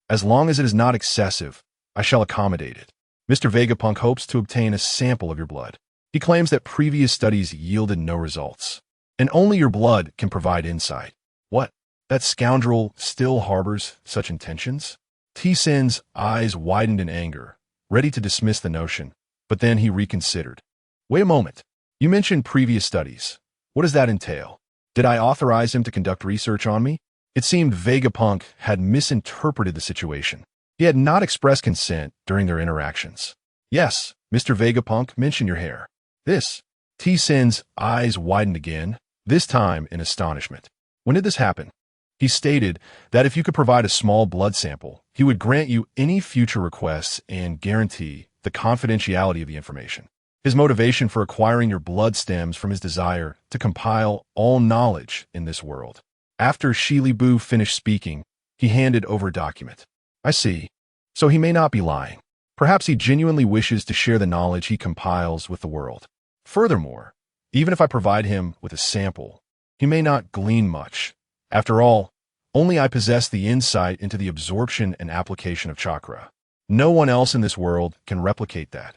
As long as it is not excessive, I shall accommodate it. Mr. Vegapunk hopes to obtain a sample of your blood. He claims that previous studies yielded no results, and only your blood can provide insight." "What? That scoundrel still harbors such intentions?" T-Sun's eyes widened in anger, ready to dismiss the notion, but then he reconsidered. "Wait a moment. You mentioned previous studies. What does that entail? Did I authorize him to conduct research on me?" It seemed Vegapunk had misinterpreted the situation. He had not expressed consent during their interactions. "Yes, Mr. Vegapunk, mention your hair." "This." T-Sun's eyes widened again, this time in astonishment. "When did this happen?" He stated that if you could provide a small blood sample, he would grant you any future requests and guarantee the confidentiality of the information. His motivation for acquiring your blood stems from his desire to compile all knowledge in this world. After Shilibu finished speaking, he handed over a document. "I see. So he may not be lying. Perhaps he genuinely wishes to share the knowledge he compiles with the world. Furthermore, even if I provide him with a sample, he may not glean much. After all, only I possess the insight into the absorption and application of chakra. No one else in this world can replicate that."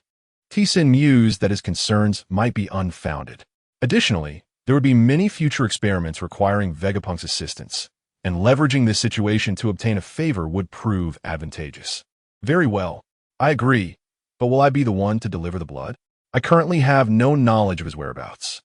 T-Sun mused that his concerns might be unfounded. Additionally, there would be many future experiments requiring Vegapunk's assistance, and leveraging this situation to obtain a favor would prove advantageous. "Very well, I agree, but will I be the one to deliver the blood? I currently have no knowledge of his whereabouts.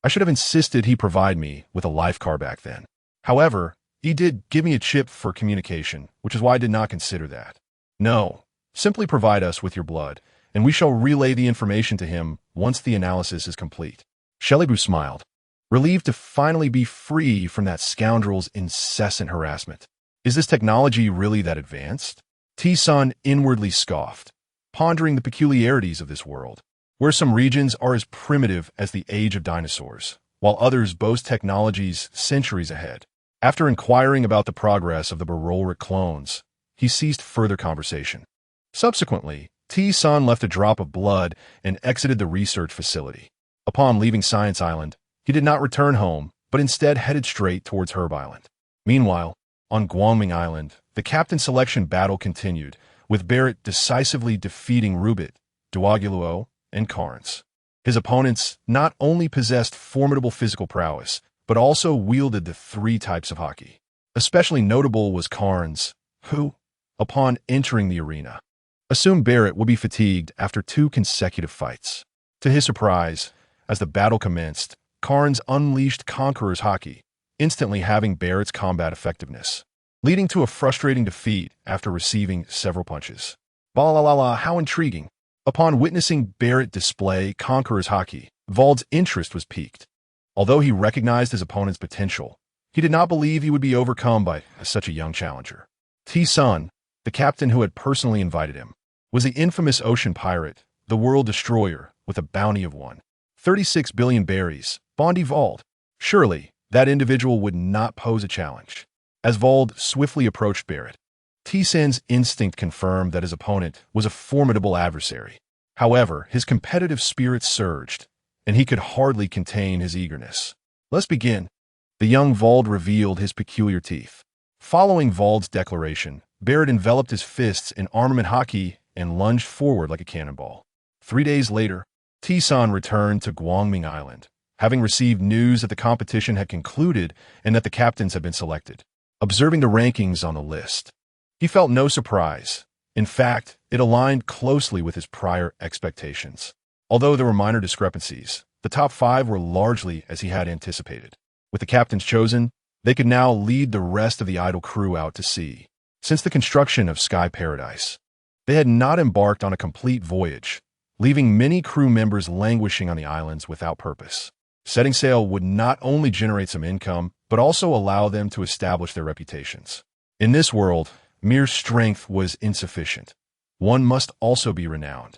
I should have insisted he provide me with a life car back then. However, he did give me a chip for communication, which is why I did not consider that. No, simply provide us with your blood, and we shall relay the information to him once the analysis is complete. Shelleybu smiled, relieved to finally be free from that scoundrel's incessant harassment. Is this technology really that advanced? T-Sun inwardly scoffed, pondering the peculiarities of this world, where some regions are as primitive as the age of dinosaurs, while others boast technologies centuries ahead. After inquiring about the progress of the Barolric clones, he ceased further conversation. Subsequently, T-Sun left a drop of blood and exited the research facility. Upon leaving Science Island, he did not return home, but instead headed straight towards Herb Island. Meanwhile, on Guangming Island, the captain selection battle continued, with Barrett decisively defeating Rubit, Duagiluo, and Carnes. His opponents not only possessed formidable physical prowess, but also wielded the three types of Haki. Especially notable was Carnes, who, upon entering the arena, assumed Barrett would be fatigued after 2 consecutive fights. To his surprise, as the battle commenced, Carnes unleashed Conqueror's Haki, instantly having Barrett's combat effectiveness, leading to a frustrating defeat after receiving several punches. Balalala, how intriguing! Upon witnessing Barrett display Conqueror's Haki, Vald's interest was piqued. Although he recognized his opponent's potential, he did not believe he would be overcome by such a young challenger. T-Sun, the captain who had personally invited him, was the infamous ocean pirate, the world destroyer, with a bounty of 36 billion berries, Bondi Vald. Surely, that individual would not pose a challenge. As Vald swiftly approached Barrett, T-Sun's instinct confirmed that his opponent was a formidable adversary. However, his competitive spirit surged, and he could hardly contain his eagerness. Let's begin. The young Vald revealed his peculiar teeth. Following Vald's declaration, Barrett enveloped his fists in armament Haki and lunged forward like a cannonball. 3 days later, T-Sun returned to Guangming Island, having received news that the competition had concluded and that the captains had been selected. Observing the rankings on the list, he felt no surprise. In fact, it aligned closely with his prior expectations. Although there were minor discrepancies, the top 5 were largely as he had anticipated. With the captains chosen, they could now lead the rest of the idle crew out to sea. Since the construction of Sky Paradise, they had not embarked on a complete voyage, leaving many crew members languishing on the islands without purpose. Setting sail would not only generate some income, but also allow them to establish their reputations. In this world, mere strength was insufficient. One must also be renowned,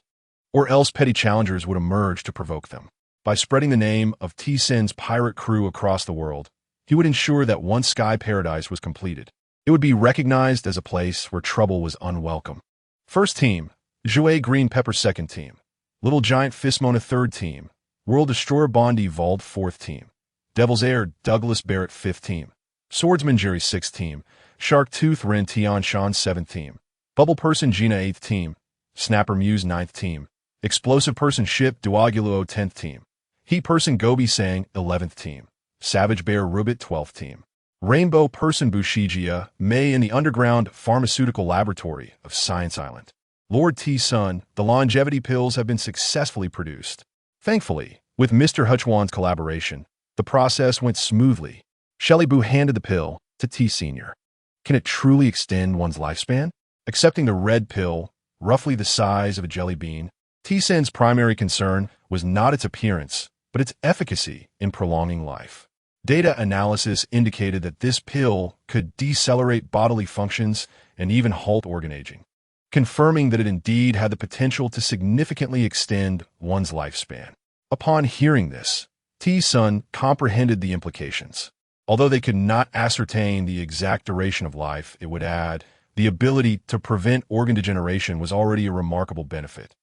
or else petty challengers would emerge to provoke them. By spreading the name of T-Sun's pirate crew across the world, he would ensure that once Sky Paradise was completed, it would be recognized as a place where trouble was unwelcome. First team, Jouet Green Pepper second team, Little Giant Fistmona third team, World Destroyer Bondi Vald fourth team, Devil's Heir Douglas Barrett fifth team, Swordsman Jerry sixth team, Shark Tooth Ren Tian Shan seventh team, Bubble Person Gina eighth team, Snapper Muse ninth team, Explosive Person Ship Duagiluo 10th team, Heat Person Gobi Sang 11th team, Savage Bear Rubit 12th team, Rainbow Person Bushijia May in the Underground Pharmaceutical Laboratory of Science Island. Lord T-Sun, the longevity pills have been successfully produced. Thankfully, with Mr. Huchuan's collaboration, the process went smoothly. Shelleybu handed the pill to T Sr. Can it truly extend one's lifespan? Accepting the red pill, roughly the size of a jelly bean, T-Sun's primary concern was not its appearance, but its efficacy in prolonging life. Data analysis indicated that this pill could decelerate bodily functions and even halt organ aging, confirming that it indeed had the potential to significantly extend one's lifespan. Upon hearing this, T-Sun comprehended the implications. Although they could not ascertain the exact duration of life it would add, the ability to prevent organ degeneration was already a remarkable benefit.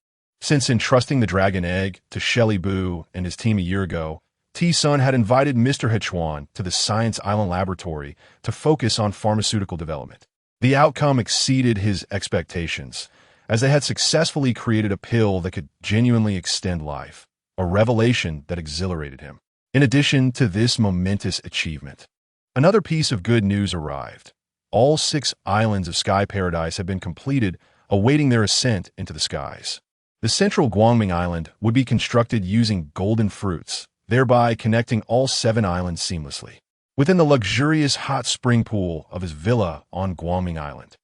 Since entrusting the Dragon Egg to Shelleybu and his team a year ago, T-Sun had invited Mr. Huchuan to the Science Island Laboratory to focus on pharmaceutical development. The outcome exceeded his expectations, as they had successfully created a pill that could genuinely extend life, a revelation that exhilarated him. In addition to this momentous achievement, another piece of good news arrived. All 6 islands of Sky Paradise had been completed, awaiting their ascent into the skies. The central Guangming Island would be constructed using golden fruits, thereby connecting all 7 islands seamlessly. Within the luxurious hot spring pool of his villa on Guangming Island,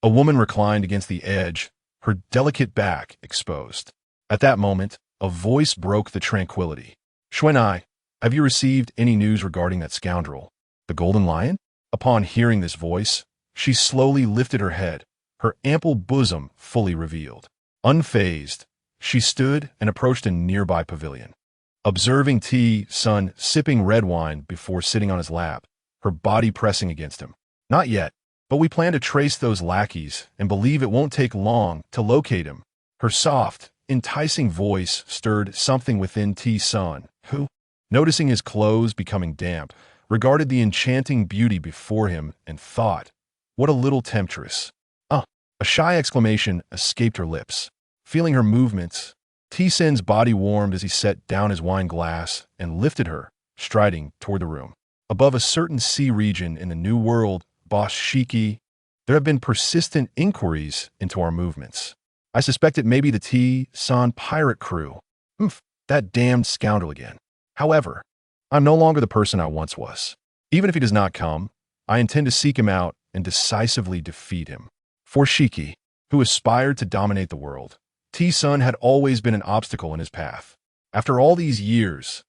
a woman reclined against the edge, her delicate back exposed. At that moment, a voice broke the tranquility. Xuanai, have you received any news regarding that scoundrel, the Golden Lion? Upon hearing this voice, she slowly lifted her head, her ample bosom fully revealed. Unfazed, she stood and approached a nearby pavilion. Observing T-Sun sipping red wine before sitting on his lap, her body pressing against him. Not yet, but we plan to trace those lackeys and believe it won't take long to locate him. Her soft, enticing voice stirred something within T-Sun, who, noticing his clothes becoming damp, regarded the enchanting beauty before him and thought, what a little temptress. A shy exclamation escaped her lips. Feeling her movements, T-Sun's body warmed as he set down his wine glass and lifted her, striding toward the room. Above a certain sea region in the New World, Boss Shiki, there have been persistent inquiries into our movements. I suspect it may be the T-Sun pirate crew. That damned scoundrel again. However, I'm no longer the person I once was. Even if he does not come, I intend to seek him out and decisively defeat him. For Shiki, who aspired to dominate the world, T-Sun had always been an obstacle in his path. After all these years,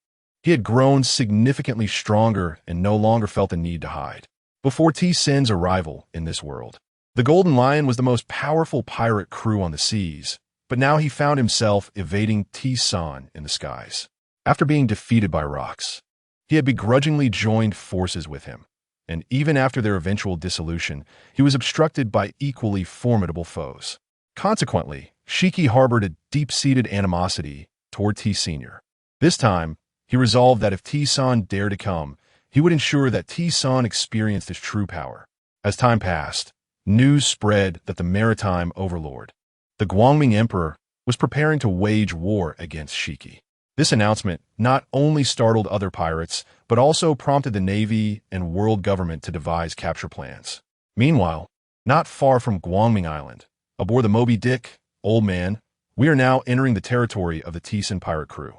he had grown significantly stronger and no longer felt the need to hide. Before T-Sun's arrival in this world, the Golden Lion was the most powerful pirate crew on the seas, but now he found himself evading T-Sun in the skies. After being defeated by Rocks, he had begrudgingly joined forces with him, and even after their eventual dissolution, he was obstructed by equally formidable foes. Consequently, Shiki harbored a deep-seated animosity toward T-Senior. This time, he resolved that if T-Sun dared to come, he would ensure that T-Sun experienced his true power. As time passed, news spread that the maritime overlord, the Guangming Emperor, was preparing to wage war against Shiki. This announcement not only startled other pirates, but also prompted the Navy and world government to devise capture plans. Meanwhile, not far from Guangming Island, aboard the Moby Dick, Old Man, we are now entering the territory of the T-Sun pirate crew.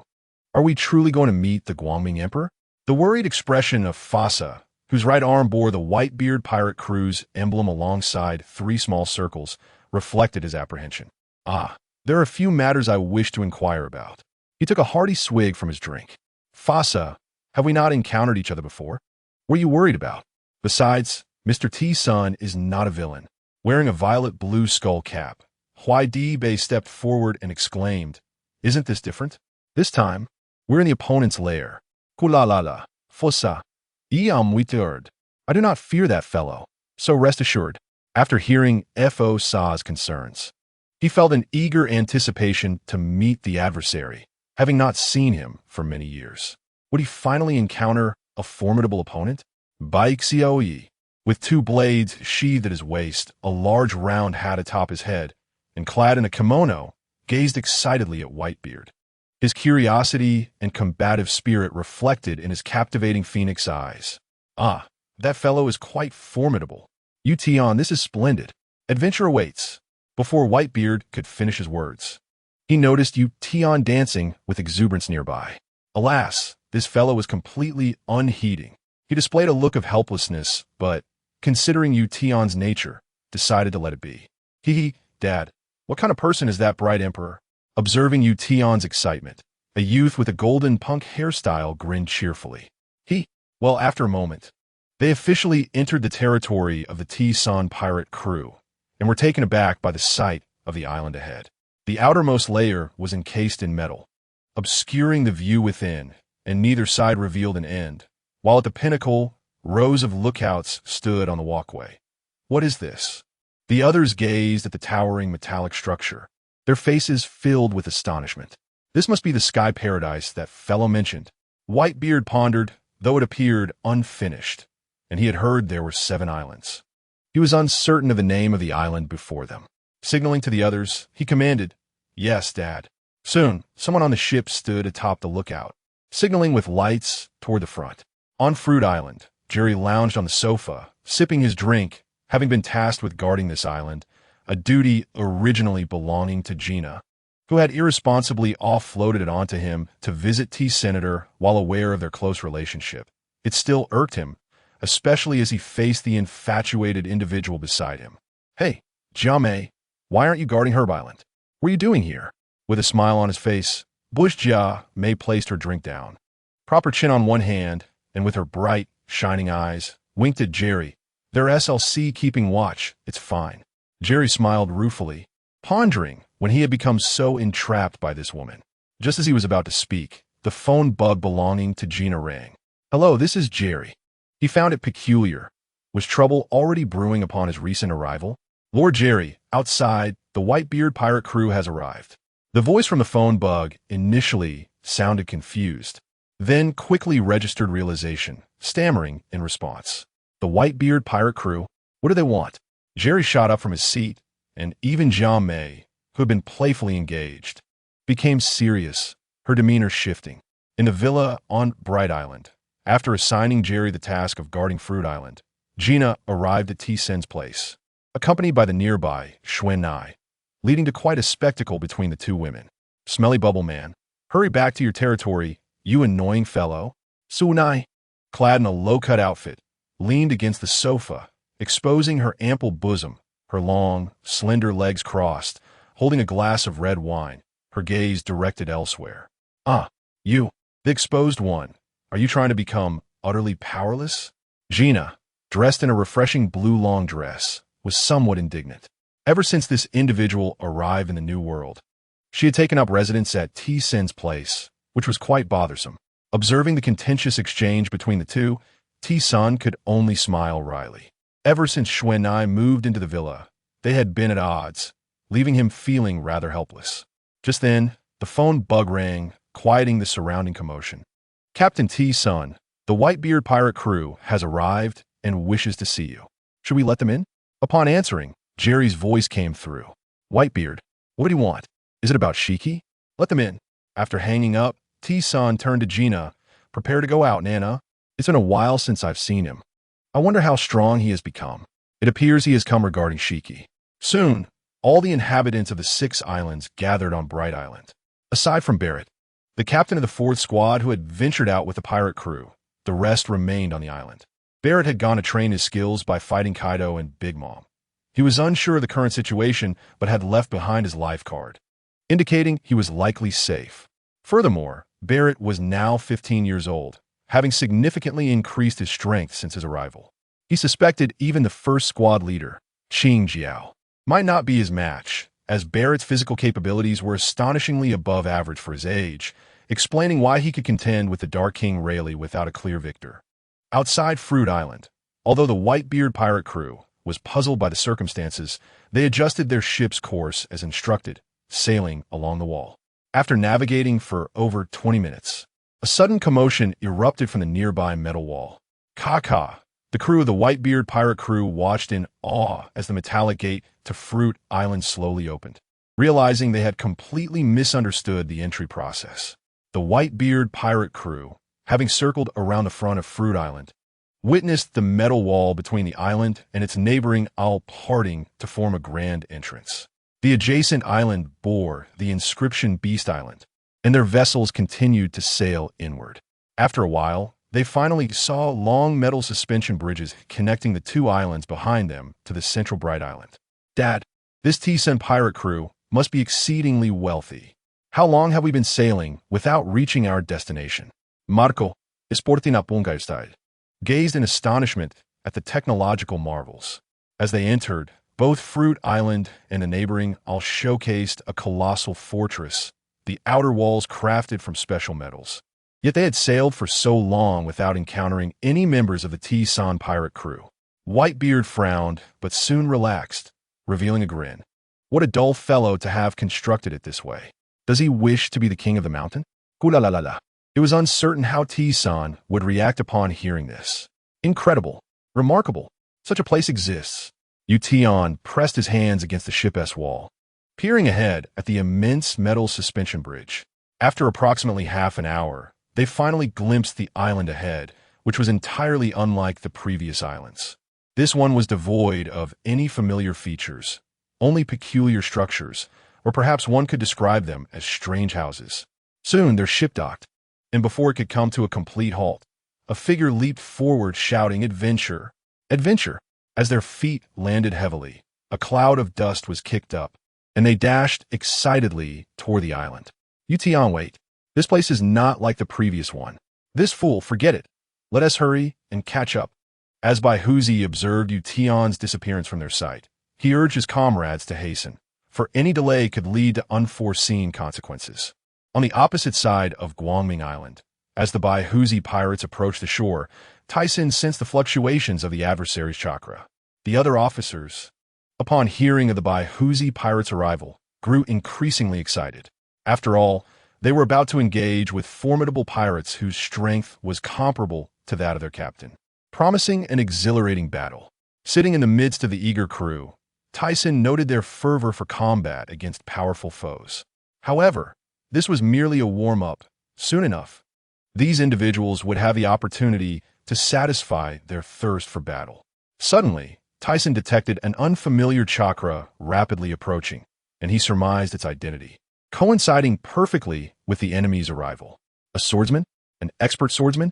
Are we truly going to meet the Guangming Emperor? The worried expression of Fasa, whose right arm bore the Whitebeard pirate crew's emblem alongside 3 small circles, reflected his apprehension. There are a few matters I wish to inquire about. He took a hearty swig from his drink. Fasa, have we not encountered each other before? What are you worried about? Besides, Mr. T-Sun is not a villain. Wearing a violet-blue skull cap, Huai-Di-Bei stepped forward and exclaimed, isn't this different? This time, we're in the opponent's lair. Kulalala, Fosa, Iam Witerd. I do not fear that fellow, so rest assured. After hearing Fo Sa's concerns, he felt an eager anticipation to meet the adversary, having not seen him for many years. Would he finally encounter a formidable opponent? Baixiaoyi, with 2 blades sheathed at his waist, a large round hat atop his head, and clad in a kimono, gazed excitedly at Whitebeard. His curiosity and combative spirit reflected in his captivating phoenix eyes. That fellow is quite formidable. Tion, this is splendid. Adventure awaits. Before Whitebeard could finish his words, he noticed Tion dancing with exuberance nearby. Alas, this fellow was completely unheeding. He displayed a look of helplessness, but, considering Tion's nature, decided to let it be. Dad, what kind of person is that bright emperor? Observing Tion's excitement, a youth with a golden punk hairstyle grinned cheerfully. After a moment, they officially entered the territory of the T-Sun pirate crew and were taken aback by the sight of the island ahead. The outermost layer was encased in metal, obscuring the view within, and neither side revealed an end, while at the pinnacle, rows of lookouts stood on the walkway. What is this? The others gazed at the towering metallic structure, their faces filled with astonishment. This must be the sky paradise that fellow mentioned. Whitebeard pondered, though it appeared unfinished, and he had heard there were 7 islands. He was uncertain of the name of the island before them. Signaling to the others, he commanded, "Yes, Dad." Soon, someone on the ship stood atop the lookout, signaling with lights toward the front. On Fruit Island, Jerry lounged on the sofa, sipping his drink, having been tasked with guarding this island, a duty originally belonging to Gina, who had irresponsibly offloaded it onto him to visit T-Senator while aware of their close relationship. It still irked him, especially as he faced the infatuated individual beside him. "Hey, Jiamei, why aren't you guarding Herb Island? What are you doing here?" With a smile on his face, Bushjia May placed her drink down, propped her chin on one hand, and with her bright, shining eyes, winked at Jerry. Their SLC keeping watch, it's fine. Jerry smiled ruefully, pondering when he had become so entrapped by this woman. Just as he was about to speak, the phone bug belonging to Gina rang. Hello, this is Jerry. He found it peculiar. Was trouble already brewing upon his recent arrival? Lord Jerry, outside, the Whitebeard pirate crew has arrived. The voice from the phone bug initially sounded confused, then quickly registered realization, stammering in response. The Whitebeard pirate crew? What do they want? Jerry shot up from his seat, and even Jia May, who had been playfully engaged, became serious, her demeanor shifting. In the villa on Bright Island, after assigning Jerry the task of guarding Fruit Island, Gina arrived at T-Sen's place, accompanied by the nearby Xuan, leading to quite a spectacle between the two women. Smelly Bubble Man, hurry back to your territory, you annoying fellow. Sunai, clad in a low-cut outfit, leaned against the sofa, exposing her ample bosom, her long, slender legs crossed, holding a glass of red wine, her gaze directed elsewhere. You, the exposed one, are you trying to become utterly powerless? Gina, dressed in a refreshing blue long dress, was somewhat indignant. Ever since this individual arrived in the new world, she had taken up residence at T-Sen's place, which was quite bothersome. Observing the contentious exchange between the two, T-Sen could only smile wryly. Ever since Xuan moved into the villa, they had been at odds, leaving him feeling rather helpless. Just then, the phone bug rang, quieting the surrounding commotion. Captain T-Sen, the Whitebeard pirate crew, has arrived and wishes to see you. Should we let them in? Upon answering, Jerry's voice came through. Whitebeard, what do you want? Is it about Shiki? Let them in. After hanging up, T-Sen turned to Gina. Prepare to go out, Nana. It's been a while since I've seen him. I wonder how strong he has become. It appears he has come regarding Shiki. Soon, all the inhabitants of the 6 islands gathered on Bright Island. Aside from Barrett, the captain of the 4th squad who had ventured out with the pirate crew, the rest remained on the island. Barrett had gone to train his skills by fighting Kaido and Big Mom. He was unsure of the current situation, but had left behind his life card, indicating he was likely safe. Furthermore, Barrett was now 15 years old, having significantly increased his strength since his arrival. He suspected even the 1st squad leader, Qing Jiao, might not be his match, as Barrett's physical capabilities were astonishingly above average for his age, explaining why he could contend with the Dark King Rayleigh without a clear victor. Outside Fruit Island, although the Whitebeard pirate crew was puzzled by the circumstances, they adjusted their ship's course as instructed, sailing along the wall. After navigating for over 20 minutes, a sudden commotion erupted from the nearby metal wall. Kaka, the crew of the Whitebeard pirate crew, watched in awe as the metallic gate to Fruit Island slowly opened, realizing they had completely misunderstood the entry process. The Whitebeard pirate crew, having circled around the front of Fruit Island, witnessed the metal wall between the island and its neighboring isle parting to form a grand entrance. The adjacent island bore the inscription Beast Island, and their vessels continued to sail inward. After a while, they finally saw long metal suspension bridges connecting the 2 islands behind them to the central Bright Island. Dad, this T-Sen pirate crew must be exceedingly wealthy. How long have we been sailing without reaching our destination? Marco, esporte na ponga usted, gazed in astonishment at the technological marvels. As they entered, both Fruit Island and the neighboring isle showcased a colossal fortress, the outer walls crafted from special metals. Yet they had sailed for so long without encountering any members of the T-Sen pirate crew. Whitebeard frowned, but soon relaxed, revealing a grin. What a dull fellow to have constructed it this way. Does he wish to be the king of the mountain? Hula-la-la-la. It was uncertain how T-Sen would react upon hearing this. Incredible. Remarkable. Such a place exists. Ution pressed his hands against the ship's wall, peering ahead at the immense metal suspension bridge. After approximately half an hour, they finally glimpsed the island ahead, which was entirely unlike the previous islands. This one was devoid of any familiar features, only peculiar structures, or perhaps one could describe them as strange houses. Soon their ship docked, and before it could come to a complete halt, a figure leaped forward shouting, "Adventure! Adventure!" As their feet landed heavily, a cloud of dust was kicked up, and they dashed excitedly toward the island. Yution, wait. This place is not like the previous one. This fool, forget it. Let us hurry and catch up. As Baihuzi observed Yution's disappearance from their sight, he urged his comrades to hasten, for any delay could lead to unforeseen consequences. On the opposite side of Guangming Island, as the Baihuzi pirates approached the shore, Tyson sensed the fluctuations of the adversary's chakra. The other officers, upon hearing of the Baihuzi pirates' arrival, grew increasingly excited. After all, they were about to engage with formidable pirates whose strength was comparable to that of their captain, promising an exhilarating battle. Sitting in the midst of the eager crew, Tyson noted their fervor for combat against powerful foes. However, this was merely a warm-up. Soon enough, these individuals would have the opportunity to satisfy their thirst for battle. Suddenly, Tyson detected an unfamiliar chakra rapidly approaching, and he surmised its identity, coinciding perfectly with the enemy's arrival. A swordsman? An expert swordsman?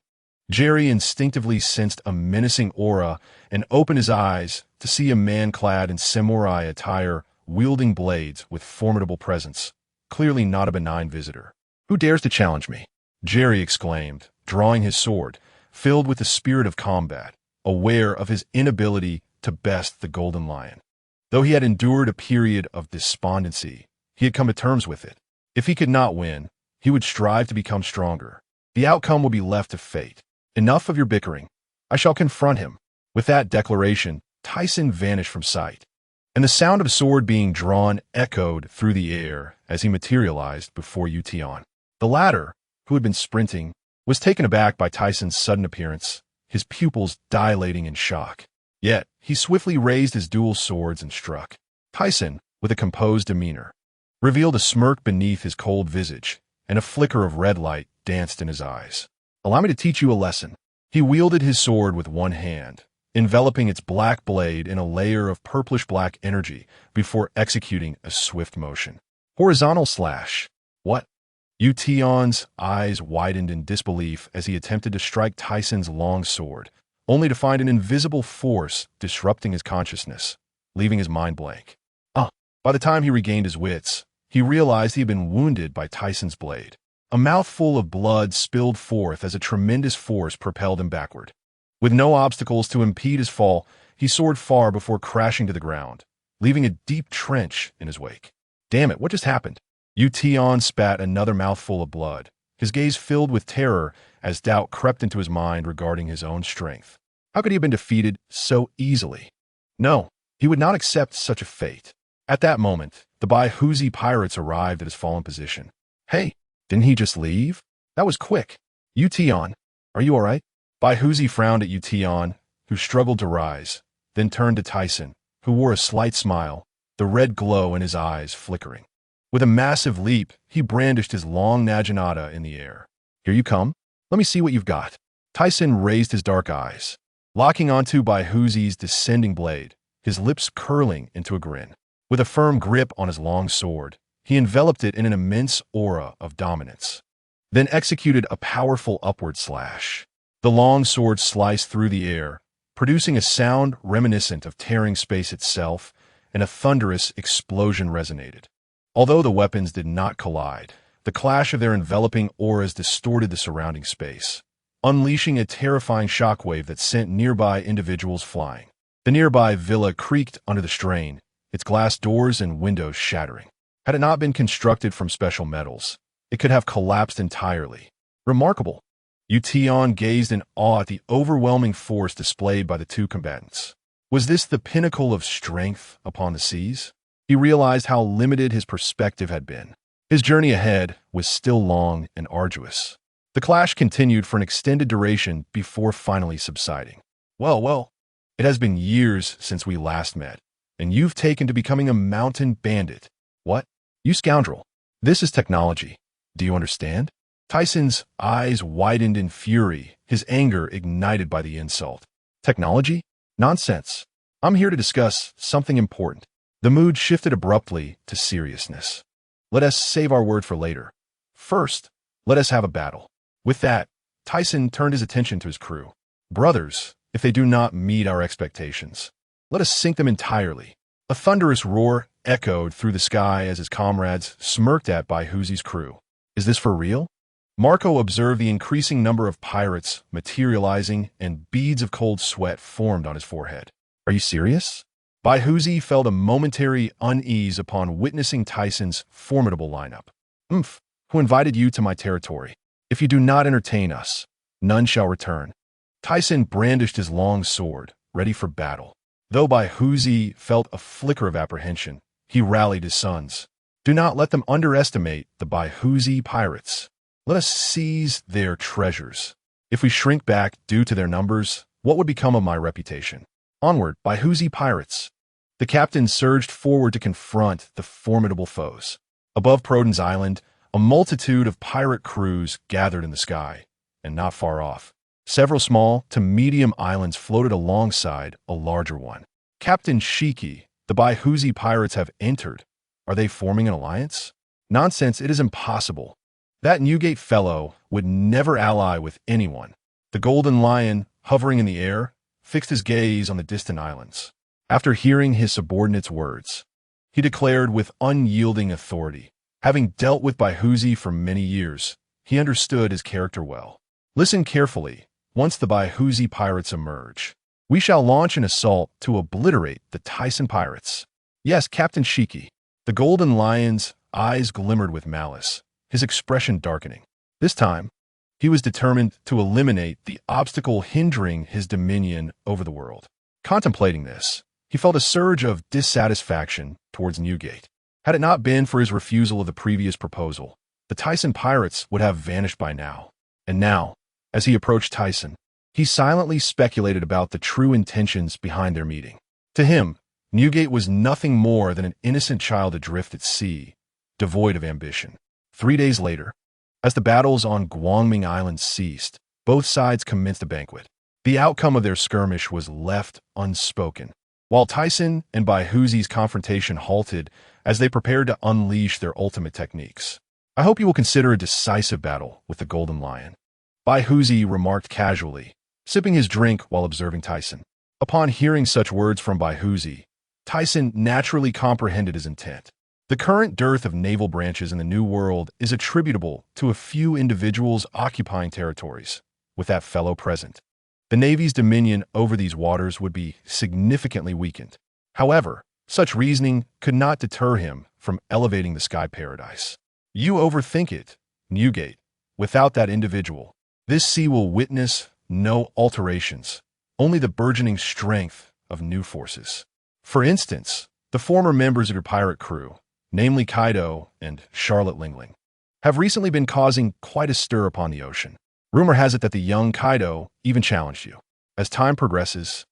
Jerry instinctively sensed a menacing aura and opened his eyes to see a man clad in samurai attire wielding blades with formidable presence, clearly not a benign visitor. "Who dares to challenge me?" Jerry exclaimed, drawing his sword, filled with the spirit of combat, aware of his inability to best the Golden Lion. Though he had endured a period of despondency, he had come to terms with it. If he could not win, he would strive to become stronger. The outcome would be left to fate. "Enough of your bickering. I shall confront him." With that declaration, Tyson vanished from sight, and the sound of a sword being drawn echoed through the air as he materialized before Yution. The latter, who had been sprinting, was taken aback by Tyson's sudden appearance, his pupils dilating in shock. Yet, he swiftly raised his dual swords and struck. Tyson, with a composed demeanor, revealed a smirk beneath his cold visage, and a flicker of red light danced in his eyes. "Allow me to teach you a lesson." He wielded his sword with one hand, enveloping its black blade in a layer of purplish-black energy before executing a swift motion. Horizontal slash. What? Yution's eyes widened in disbelief as he attempted to strike Tyson's long sword, only to find an invisible force disrupting his consciousness, leaving his mind blank. By the time he regained his wits, he realized he had been wounded by Tyson's blade. A mouthful of blood spilled forth as a tremendous force propelled him backward. With no obstacles to impede his fall, he soared far before crashing to the ground, leaving a deep trench in his wake. "Damn it, what just happened?" Yution spat another mouthful of blood, his gaze filled with terror as doubt crept into his mind regarding his own strength. How could he have been defeated so easily? No, he would not accept such a fate. At that moment, the Baihuzi pirates arrived at his fallen position. "Hey, didn't he just leave? That was quick." "Yution, are you all right?" Baihuzi frowned at Yution, who struggled to rise, then turned to Tyson, who wore a slight smile, the red glow in his eyes flickering. With a massive leap, he brandished his long naginata in the air. "Here you come. Let me see what you've got." Tyson raised his dark eyes, locking onto Baihuzi's descending blade, his lips curling into a grin. With a firm grip on his long sword, he enveloped it in an immense aura of dominance, then executed a powerful upward slash. The long sword sliced through the air, producing a sound reminiscent of tearing space itself, and a thunderous explosion resonated. Although the weapons did not collide, the clash of their enveloping auras distorted the surrounding space, unleashing a terrifying shockwave that sent nearby individuals flying. The nearby villa creaked under the strain, its glass doors and windows shattering. Had it not been constructed from special metals, it could have collapsed entirely. Remarkable. Yution gazed in awe at the overwhelming force displayed by the two combatants. Was this the pinnacle of strength upon the seas? He realized how limited his perspective had been. His journey ahead was still long and arduous. The clash continued for an extended duration before finally subsiding. Well, it has been years since we last met, and you've taken to becoming a mountain bandit. What? You scoundrel. This is technology. Do you understand? Tyson's eyes widened in fury, his anger ignited by the insult. Technology? Nonsense. I'm here to discuss something important. The mood shifted abruptly to seriousness. Let us save our word for later. First, let us have a battle. With that, Tyson turned his attention to his crew. Brothers, if they do not meet our expectations, let us sink them entirely. A thunderous roar echoed through the sky as his comrades smirked at Baihuzi's crew. Is this for real? Marco observed the increasing number of pirates materializing, and beads of cold sweat formed on his forehead. Are you serious? Baihuzi felt a momentary unease upon witnessing Tyson's formidable lineup. Who invited you to my territory? If you do not entertain us, none shall return. Tyson brandished his long sword, ready for battle. Though Baihuzi felt a flicker of apprehension, he rallied his sons. Do not let them underestimate the Baihuzi pirates. Let us seize their treasures. If we shrink back due to their numbers, what would become of my reputation? Onward, Baihuzi pirates! The captain surged forward to confront the formidable foes. Above Proden's island, a multitude of pirate crews gathered in the sky, and not far off, several small to medium islands floated alongside a larger one. Captain Shiki, the Baihuzi pirates have entered. Are they forming an alliance? Nonsense, it is impossible. That Newgate fellow would never ally with anyone. The Golden Lion, hovering in the air, fixed his gaze on the distant islands. After hearing his subordinate's words, he declared with unyielding authority. Having dealt with Baihuzi for many years, he understood his character well. Listen carefully. Once the Baihuzi pirates emerge, we shall launch an assault to obliterate the Tyson pirates. Yes, Captain Shiki. The Golden Lion's eyes glimmered with malice, his expression darkening. This time, he was determined to eliminate the obstacle hindering his dominion over the world. Contemplating this, he felt a surge of dissatisfaction towards Newgate. Had it not been for his refusal of the previous proposal, the Tyson pirates would have vanished by now. And now, as he approached Tyson, he silently speculated about the true intentions behind their meeting. To him, Newgate was nothing more than an innocent child adrift at sea, devoid of ambition. 3 days later, as the battles on Guangming Island ceased, both sides commenced a banquet. The outcome of their skirmish was left unspoken, while Tyson and Baihuzi's confrontation halted as they prepared to unleash their ultimate techniques. I hope you will consider a decisive battle with the Golden Lion, Baihuzi remarked casually, sipping his drink while observing Tyson. Upon hearing such words from Baihuzi, Tyson naturally comprehended his intent. The current dearth of naval branches in the New World is attributable to a few individuals occupying territories, with that fellow present. The Navy's dominion over these waters would be significantly weakened. However, such reasoning could not deter him from elevating the sky paradise. You overthink it, Newgate. Without that individual, this sea will witness no alterations, only the burgeoning strength of new forces. For instance, the former members of your pirate crew, namely Kaido and Charlotte Lingling, have recently been causing quite a stir upon the ocean. Rumor has it that the young Kaido even challenged you. As time progresses,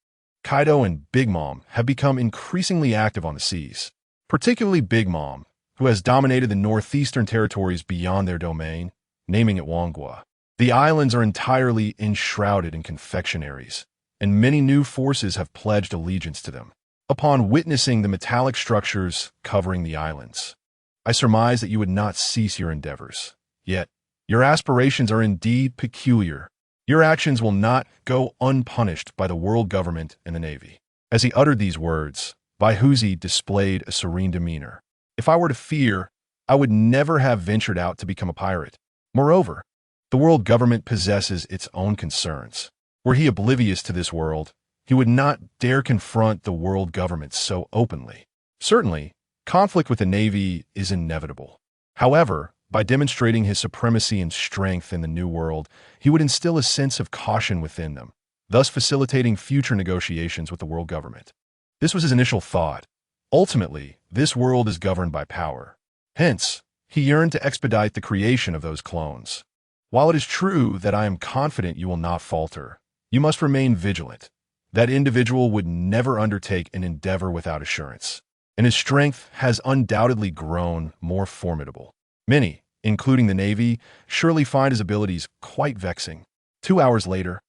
Kaido and Big Mom have become increasingly active on the seas, particularly Big Mom, who has dominated the northeastern territories beyond their domain, naming it Wangua. The islands are entirely enshrouded in confectionaries, and many new forces have pledged allegiance to them. Upon witnessing the metallic structures covering the islands, I surmise that you would not cease your endeavors. Yet, your aspirations are indeed peculiar. Your actions will not go unpunished by the world government and the Navy. As he uttered these words, Baihuzi displayed a serene demeanor. If I were to fear, I would never have ventured out to become a pirate. Moreover, the world government possesses its own concerns. Were he oblivious to this world, he would not dare confront the world government so openly. Certainly, conflict with the Navy is inevitable. However, by demonstrating his supremacy and strength in the New World, he would instill a sense of caution within them, thus facilitating future negotiations with the world government. This was his initial thought. Ultimately, this world is governed by power. Hence, he yearned to expedite the creation of those clones. While it is true that I am confident you will not falter, you must remain vigilant. That individual would never undertake an endeavor without assurance, and his strength has undoubtedly grown more formidable. Many, including the Navy, surely find his abilities quite vexing. 2 hours later,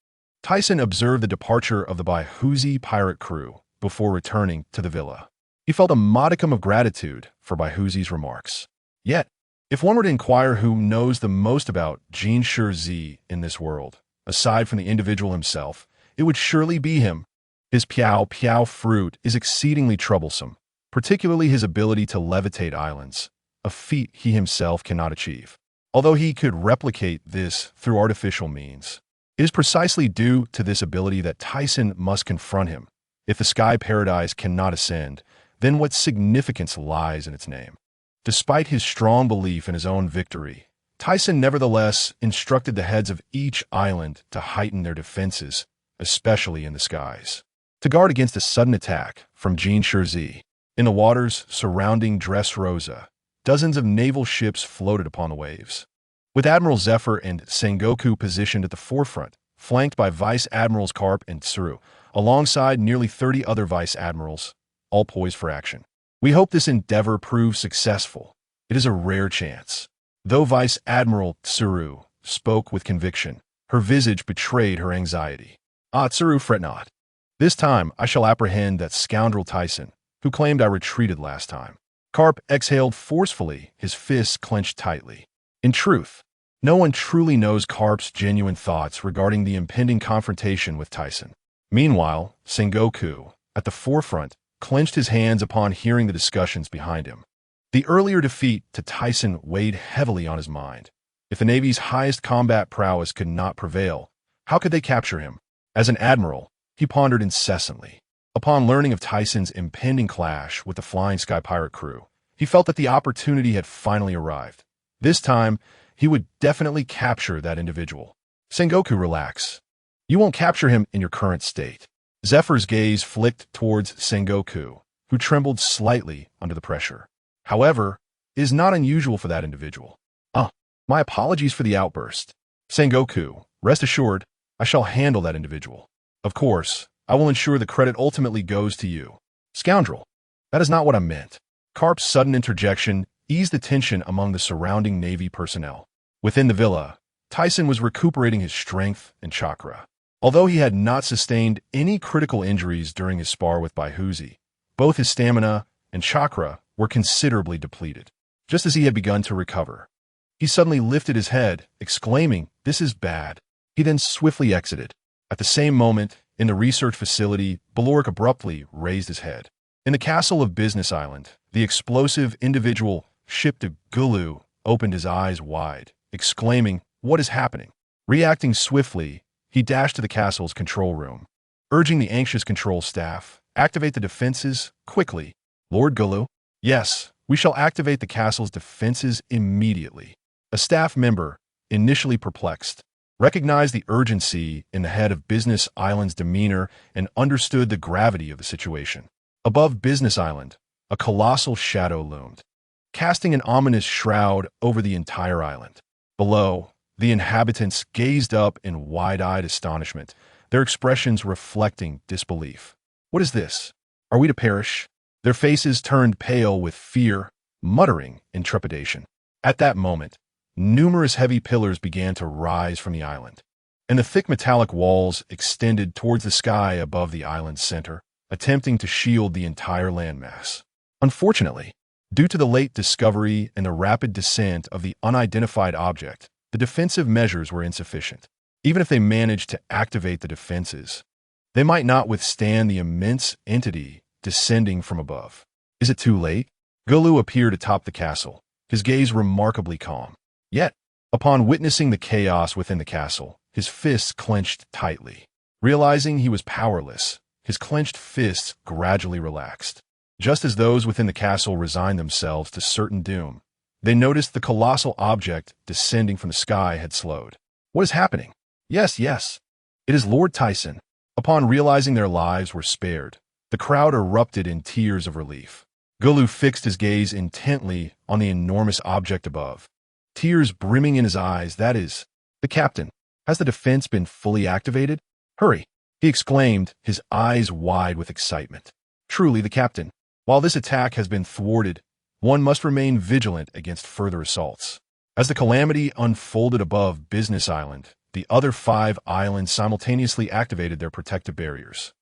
Tyson observed the departure of the Baihuzi pirate crew before returning to the villa. He felt a modicum of gratitude for Baihuzi's remarks. Yet, if one were to inquire who knows the most about Jin Shi in this world, aside from the individual himself, it would surely be him. His piao fruit is exceedingly troublesome, particularly his ability to levitate islands, a feat he himself cannot achieve. although he could replicate this through artificial means. It is precisely due to this ability that Tyson must confront him. If the sky paradise cannot ascend, then what significance lies in its name? Despite his strong belief in his own victory, Tyson nevertheless instructed the heads of each island to heighten their defenses, especially in the skies, to guard against a sudden attack from Jean Sherzi. In the waters surrounding Dressrosa, dozens of naval ships floated upon the waves, with Admiral Zephyr and Sengoku positioned at the forefront, flanked by Vice Admirals Karp and Tsuru, alongside nearly 30 other Vice Admirals, all poised for action. We hope this endeavor proves successful. It is a rare chance. Though Vice Admiral Tsuru spoke with conviction, her visage betrayed her anxiety. Ah, Tsuru, fret not. This time I shall apprehend that scoundrel Tyson, who claimed I retreated last time. Karp exhaled forcefully, his fists clenched tightly. In truth, no one truly knows Karp's genuine thoughts regarding the impending confrontation with Tyson. Meanwhile, Sengoku, at the forefront, clenched his hands upon hearing the discussions behind him. The earlier defeat to Tyson weighed heavily on his mind. If the Navy's highest combat prowess could not prevail, how could they capture him? As an admiral, he pondered incessantly. Upon learning of Tyson's impending clash with the Flying Sky Pirate crew, he felt that the opportunity had finally arrived. This time, he would definitely capture that individual. Sengoku, relax. You won't capture him in your current state. Zephyr's gaze flicked towards Sengoku, who trembled slightly under the pressure. However, it is not unusual for that individual. My apologies for the outburst. Sengoku, rest assured, I shall handle that individual. Of course, I will ensure the credit ultimately goes to you. Scoundrel, that is not what I meant. Karp's sudden interjection eased the tension among the surrounding Navy personnel. Within the villa, Tyson was recuperating his strength and chakra. Although he had not sustained any critical injuries during his spar with Baihuzi, both his stamina and chakra were considerably depleted. Just as he had begun to recover, he suddenly lifted his head, exclaiming, "This is bad." He then swiftly exited. At the same moment, in the research facility, Baloric abruptly raised his head. In the castle of Business Island, the explosive individual, Ship de Gulu, opened his eyes wide, exclaiming, "What is happening?" Reacting swiftly, he dashed to the castle's control room, urging the anxious control staff, "Activate the defenses, quickly." Lord Gulu? Yes, we shall activate the castle's defenses immediately. A staff member, initially perplexed, recognized the urgency in the head of Business Island's demeanor and understood the gravity of the situation. Above Business Island, a colossal shadow loomed, casting an ominous shroud over the entire island. Below, the inhabitants gazed up in wide-eyed astonishment, their expressions reflecting disbelief. What is this? Are we to perish? Their faces turned pale with fear, muttering in trepidation. At that moment, numerous heavy pillars began to rise from the island, and the thick metallic walls extended towards the sky above the island's center, attempting to shield the entire landmass. Unfortunately, due to the late discovery and the rapid descent of the unidentified object, the defensive measures were insufficient. Even if they managed to activate the defenses, they might not withstand the immense entity descending from above. Is it too late? Gulu appeared atop the castle, his gaze remarkably calm. Yet, upon witnessing the chaos within the castle, his fists clenched tightly. Realizing he was powerless, his clenched fists gradually relaxed. Just as those within the castle resigned themselves to certain doom, they noticed the colossal object descending from the sky had slowed. What is happening? Yes, it is Lord Tyson. Upon realizing their lives were spared, the crowd erupted in tears of relief. Gulu fixed his gaze intently on the enormous object above, tears brimming in his eyes. That is, the captain. Has the defense been fully activated? Hurry, he exclaimed, his eyes wide with excitement. Truly, the captain. While this attack has been thwarted, one must remain vigilant against further assaults. As the calamity unfolded above Business Island, the other 5 islands simultaneously activated their protective barriers.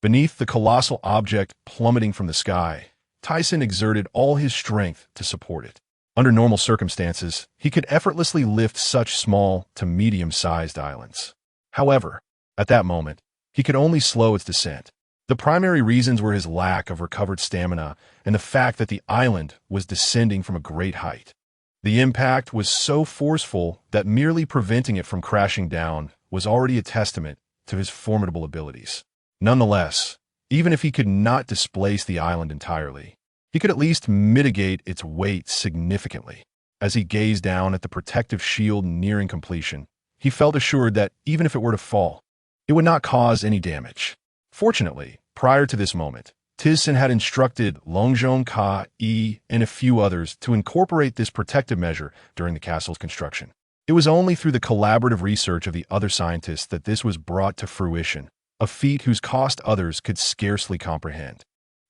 Beneath the colossal object plummeting from the sky, Tyson exerted all his strength to support it. Under normal circumstances, he could effortlessly lift such small to medium-sized islands. However, at that moment, he could only slow its descent. The primary reasons were his lack of recovered stamina and the fact that the island was descending from a great height. The impact was so forceful that merely preventing it from crashing down was already a testament to his formidable abilities. Nonetheless, even if he could not displace the island entirely, he could at least mitigate its weight significantly. As he gazed down at the protective shield nearing completion, he felt assured that even if it were to fall, it would not cause any damage. Fortunately, prior to this moment, Tizsen had instructed Longzhong Ka-yi and a few others to incorporate this protective measure during the castle's construction. It was only through the collaborative research of the other scientists that this was brought to fruition, a feat whose cost others could scarcely comprehend.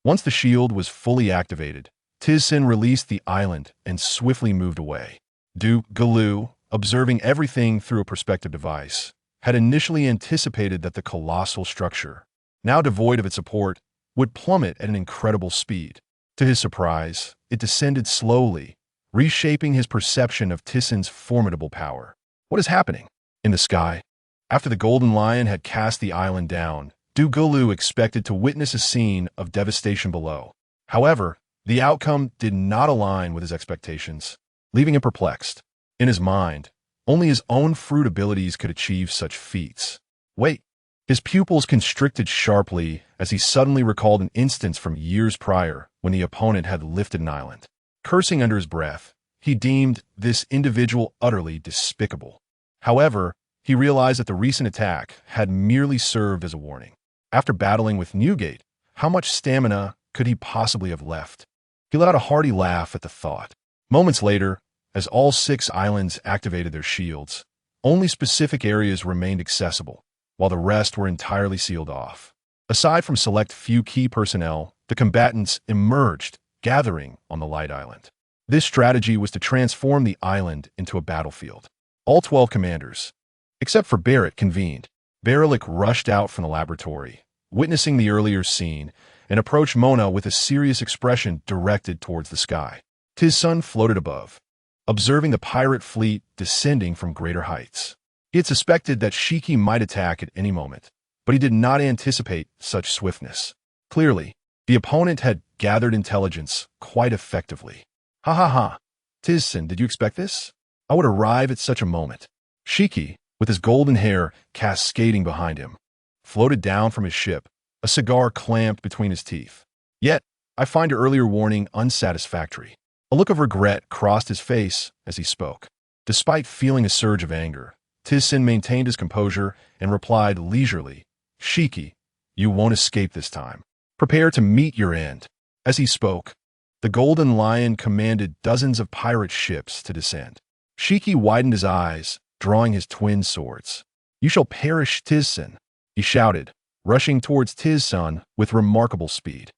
Once the shield was fully activated, Tizsen released the island and swiftly moved away. Duke Galu, observing everything through a perspective device, had initially anticipated that the colossal structure, now devoid of its support, would plummet at an incredible speed. To his surprise, it descended slowly, reshaping his perception of Tissen's formidable power. What is happening? In the sky, after the Golden Lion had cast the island down, Dugulu expected to witness a scene of devastation below. However, the outcome did not align with his expectations, leaving him perplexed. In his mind, only his own fruit abilities could achieve such feats. Wait. His pupils constricted sharply as he suddenly recalled an instance from years prior when the opponent had lifted an island. Cursing under his breath, he deemed this individual utterly despicable. However, he realized that the recent attack had merely served as a warning. After battling with Newgate, how much stamina could he possibly have left? He let out a hearty laugh at the thought. Moments later, as all 6 islands activated their shields, only specific areas remained accessible, while the rest were entirely sealed off. Aside from select few key personnel, the combatants emerged, gathering on the Light Island. This strategy was to transform the island into a battlefield. All 12 commanders, except for Barrett, convened. Barelik rushed out from the laboratory, witnessing the earlier scene, and approached Mona with a serious expression directed towards the sky. Tizsen floated above, observing the pirate fleet descending from greater heights. He had suspected that Shiki might attack at any moment, but he did not anticipate such swiftness. Clearly, the opponent had gathered intelligence quite effectively. Ha ha ha. Tizsen, did you expect this? I would arrive at such a moment. Shiki, with his golden hair cascading behind him, floated down from his ship, a cigar clamped between his teeth. Yet, I find your earlier warning unsatisfactory. A look of regret crossed his face as he spoke. Despite feeling a surge of anger, Tizsen maintained his composure and replied leisurely, Shiki, you won't escape this time. Prepare to meet your end. As he spoke, the Golden Lion commanded dozens of pirate ships to descend. Shiki widened his eyes, drawing his twin swords. You shall perish, Tizsen, he shouted, rushing towards Tizsen with remarkable speed.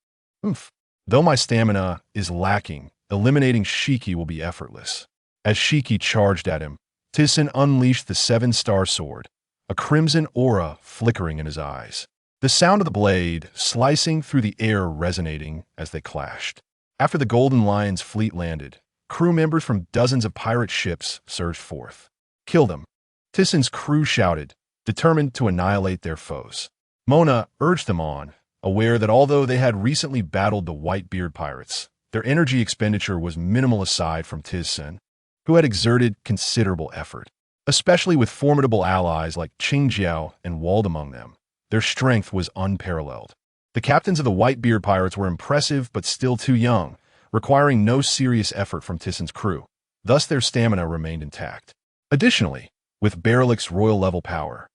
Oof. Though my stamina is lacking, eliminating Shiki will be effortless. As Shiki charged at him, Tizsen unleashed the 7-star sword, a crimson aura flickering in his eyes. The sound of the blade slicing through the air resonating as they clashed. After the Golden Lion's fleet landed, crew members from dozens of pirate ships surged forth. Kill them, Tissen's crew shouted, determined to annihilate their foes. Mona urged them on, aware that although they had recently battled the Whitebeard pirates, their energy expenditure was minimal aside from Tizsen, who had exerted considerable effort. Especially with formidable allies like Qingjiao and Wald among them, their strength was unparalleled. The captains of the Whitebeard pirates were impressive but still too young, requiring no serious effort from Tissen's crew. Thus their stamina remained intact. Additionally, with Barelik's royal-level power,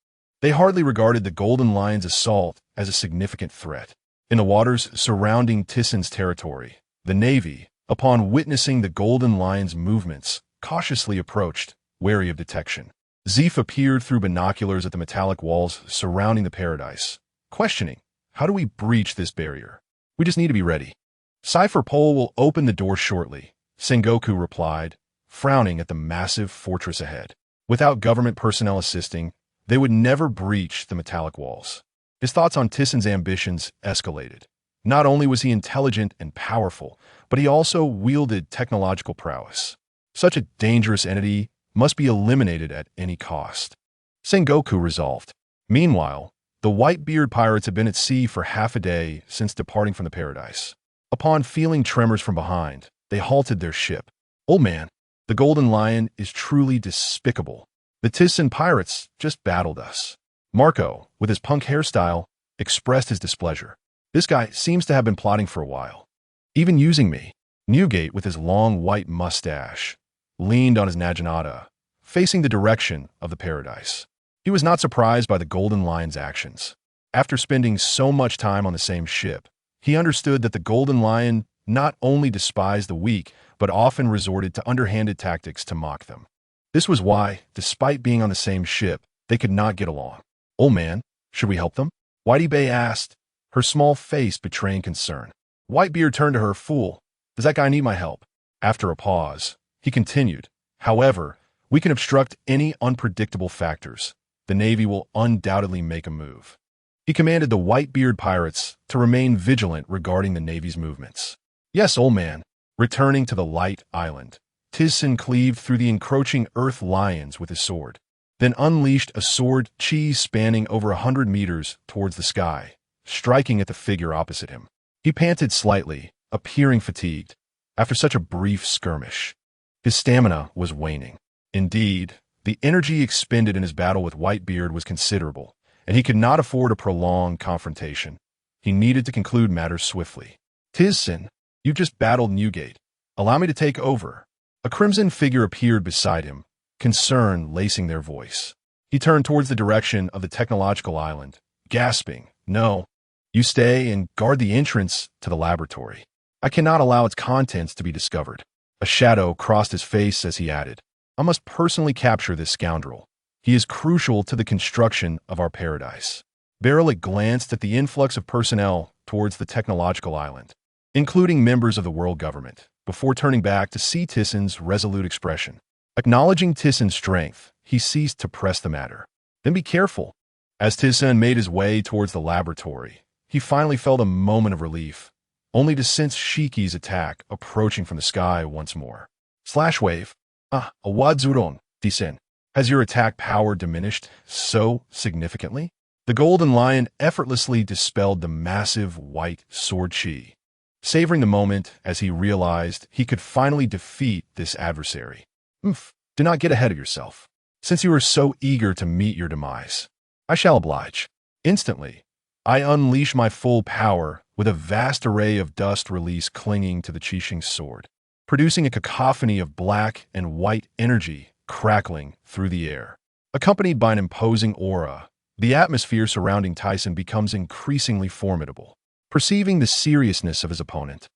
they hardly regarded the Golden Lion's assault as a significant threat. In the waters surrounding Tissen's territory, the Navy, upon witnessing the Golden Lion's movements, cautiously approached, wary of detection. Zeef peered through binoculars at the metallic walls surrounding the paradise, questioning, how do we breach this barrier? We just need to be ready. Cypher Pole will open the door shortly, Sengoku replied, frowning at the massive fortress ahead. Without government personnel assisting, they would never breach the metallic walls. His thoughts on Tissen's ambitions escalated. Not only was he intelligent and powerful, but he also wielded technological prowess. Such a dangerous entity must be eliminated at any cost. Sengoku resolved. Meanwhile, the Whitebeard pirates had been at sea for half a day since departing from the paradise. Upon feeling tremors from behind, they halted their ship. Old man, The Golden Lion is truly despicable. The Tizen pirates just battled us. Marco, with his punk hairstyle, expressed his displeasure. This guy seems to have been plotting for a while. Even using me. Newgate, with his long white mustache, leaned on his naginata, facing the direction of the paradise. He was not surprised by the Golden Lion's actions. After spending so much time on the same ship, he understood that the Golden Lion not only despised the weak, but often resorted to underhanded tactics to mock them. This was why, despite being on the same ship, they could not get along. "Old man, should we help them?" Whitey Bay asked, her small face betraying concern. Whitebeard turned to her. "Fool, does that guy need my help?" After a pause, he continued, "However, we can obstruct any unpredictable factors. The Navy will undoubtedly make a move." He commanded the Whitebeard pirates to remain vigilant regarding the Navy's movements. "Yes, old man." Returning to the light island, Tizen cleaved through the encroaching earth lions with his sword, then unleashed a sword chi spanning over 100 meters towards the sky, striking at the figure opposite him. He panted slightly, appearing fatigued, after such a brief skirmish. His stamina was waning. Indeed, the energy expended in his battle with Whitebeard was considerable, and he could not afford a prolonged confrontation. He needed to conclude matters swiftly. "Tizen, you just battled Newgate. Allow me to take over." A crimson figure appeared beside him, concern lacing their voice. He turned towards the direction of the technological island, gasping, "No, you stay and guard the entrance to the laboratory. I cannot allow its contents to be discovered." A shadow crossed his face as he added, "I must personally capture this scoundrel. He is crucial to the construction of our paradise." Barilek glanced at the influx of personnel towards the technological island, including members of the world government, before turning back to see Tizen's resolute expression. Acknowledging Tizen's strength, he ceased to press the matter. "Then be careful." As Tizen made his way towards the laboratory, he finally felt a moment of relief, only to sense Shiki's attack approaching from the sky once more. "Slashwave. Awadzuron, Tizen. Has your attack power diminished so significantly?" The Golden Lion effortlessly dispelled the massive white sword chi, savoring the moment as he realized he could finally defeat this adversary. Do not get ahead of yourself. Since you are so eager to meet your demise, I shall oblige." Instantly, I unleash my full power with a vast array of dust release clinging to the Qixing's sword, producing a cacophony of black and white energy crackling through the air. Accompanied by an imposing aura, the atmosphere surrounding Tizen becomes increasingly formidable. Perceiving the seriousness of his opponent,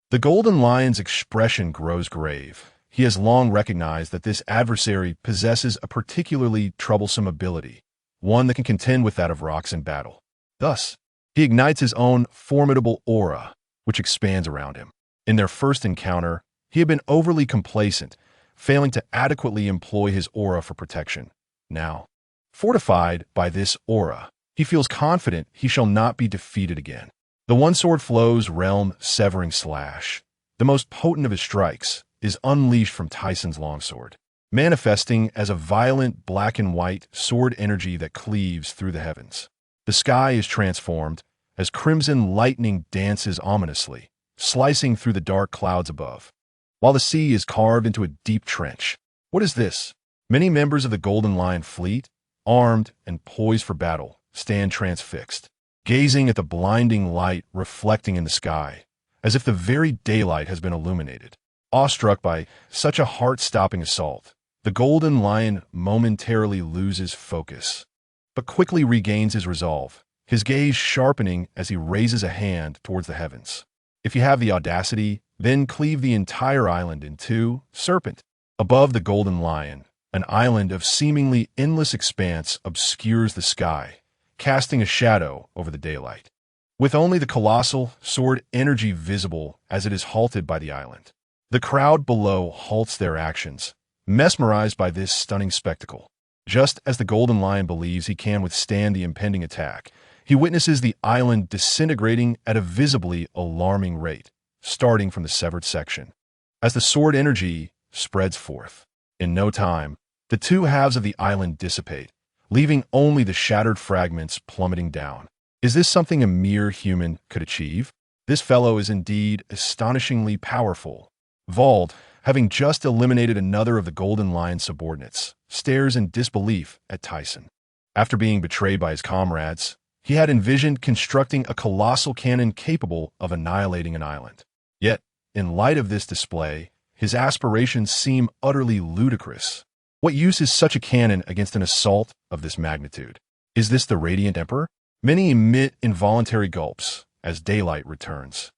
the Golden Lion's expression grows grave. He has long recognized that this adversary possesses a particularly troublesome ability, one that can contend with that of rocks in battle. Thus, he ignites his own formidable aura, which expands around him. In their first encounter, he had been overly complacent, failing to adequately employ his aura for protection. Now, fortified by this aura, he feels confident he shall not be defeated again. The one-sword flow's realm-severing slash, the most potent of his strikes, is unleashed from Tizen's longsword, manifesting as a violent black and white sword energy that cleaves through the heavens. The sky is transformed as crimson lightning dances ominously, slicing through the dark clouds above, while the sea is carved into a deep trench. What is this? Many members of the Golden Lion fleet, armed and poised for battle, stand transfixed, gazing at the blinding light reflecting in the sky, as if the very daylight has been illuminated. Awestruck by such a heart-stopping assault, the Golden Lion momentarily loses focus, but quickly regains his resolve, his gaze sharpening as he raises a hand towards the heavens. "If you have the audacity, then cleave the entire island in two, serpent." Above the Golden Lion, an island of seemingly endless expanse obscures the sky, casting a shadow over the daylight, with only the colossal sword energy visible as it is halted by the island. The crowd below halts their actions, mesmerized by this stunning spectacle. Just as the Golden Lion believes he can withstand the impending attack, he witnesses the island disintegrating at a visibly alarming rate, starting from the severed section. As the sword energy spreads forth, in no time, the two halves of the island dissipate, leaving only the shattered fragments plummeting down. Is this something a mere human could achieve? This fellow is indeed astonishingly powerful. Vald, having just eliminated another of the Golden Lion's subordinates, stares in disbelief at Tyson. After being betrayed by his comrades, he had envisioned constructing a colossal cannon capable of annihilating an island. Yet, in light of this display, his aspirations seem utterly ludicrous. What use is such a cannon against an assault of this magnitude? Is this the Radiant Emperor? Many emit involuntary gulps as daylight returns,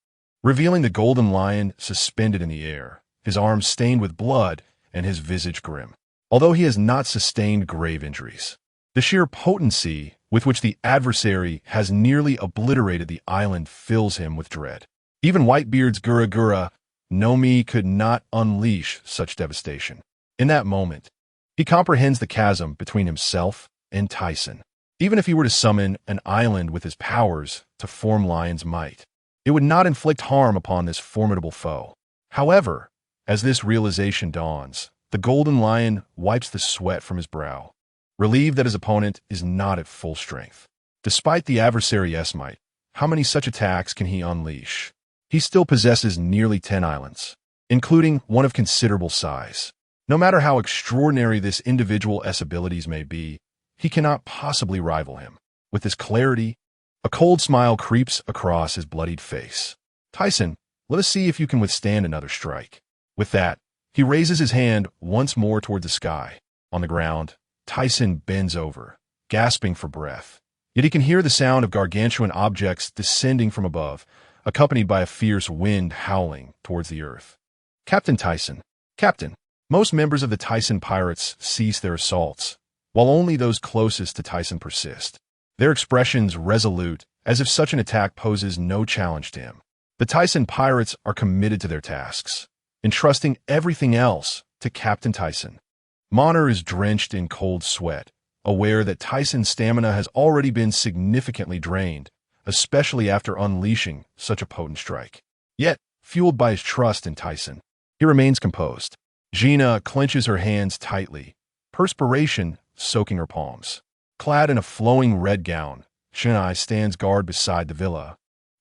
revealing the Golden Lion suspended in the air, his arms stained with blood and his visage grim. Although he has not sustained grave injuries, the sheer potency with which the adversary has nearly obliterated the island fills him with dread. Even Whitebeard's Gura Gura no Mi could not unleash such devastation. In that moment, he comprehends the chasm between himself and Tyson. Even if he were to summon an island with his powers to form Lion's might, it would not inflict harm upon this formidable foe. However, as this realization dawns, the Golden Lion wipes the sweat from his brow, relieved that his opponent is not at full strength. Despite the adversary's might, how many such attacks can he unleash? He still possesses nearly 10 islands, including one of considerable size. No matter how extraordinary this individual's abilities may be, he cannot possibly rival him. With his clarity, a cold smile creeps across his bloodied face. Tyson, let us see if you can withstand another strike. With that, he raises his hand once more toward the sky. On the ground, Tyson bends over, gasping for breath. Yet he can hear the sound of gargantuan objects descending from above, accompanied by a fierce wind howling towards the earth. Captain Tyson, Captain. Most members of the Tyson pirates cease their assaults, while only those closest to Tyson persist, their expressions resolute, as if such an attack poses no challenge to him. The Tyson pirates are committed to their tasks, entrusting everything else to Captain Tyson. Monner is drenched in cold sweat, aware that Tyson's stamina has already been significantly drained, especially after unleashing such a potent strike. Yet, fueled by his trust in Tyson, he remains composed. Gina clenches her hands tightly, perspiration soaking her palms. Clad in a flowing red gown, Shinai stands guard beside the villa,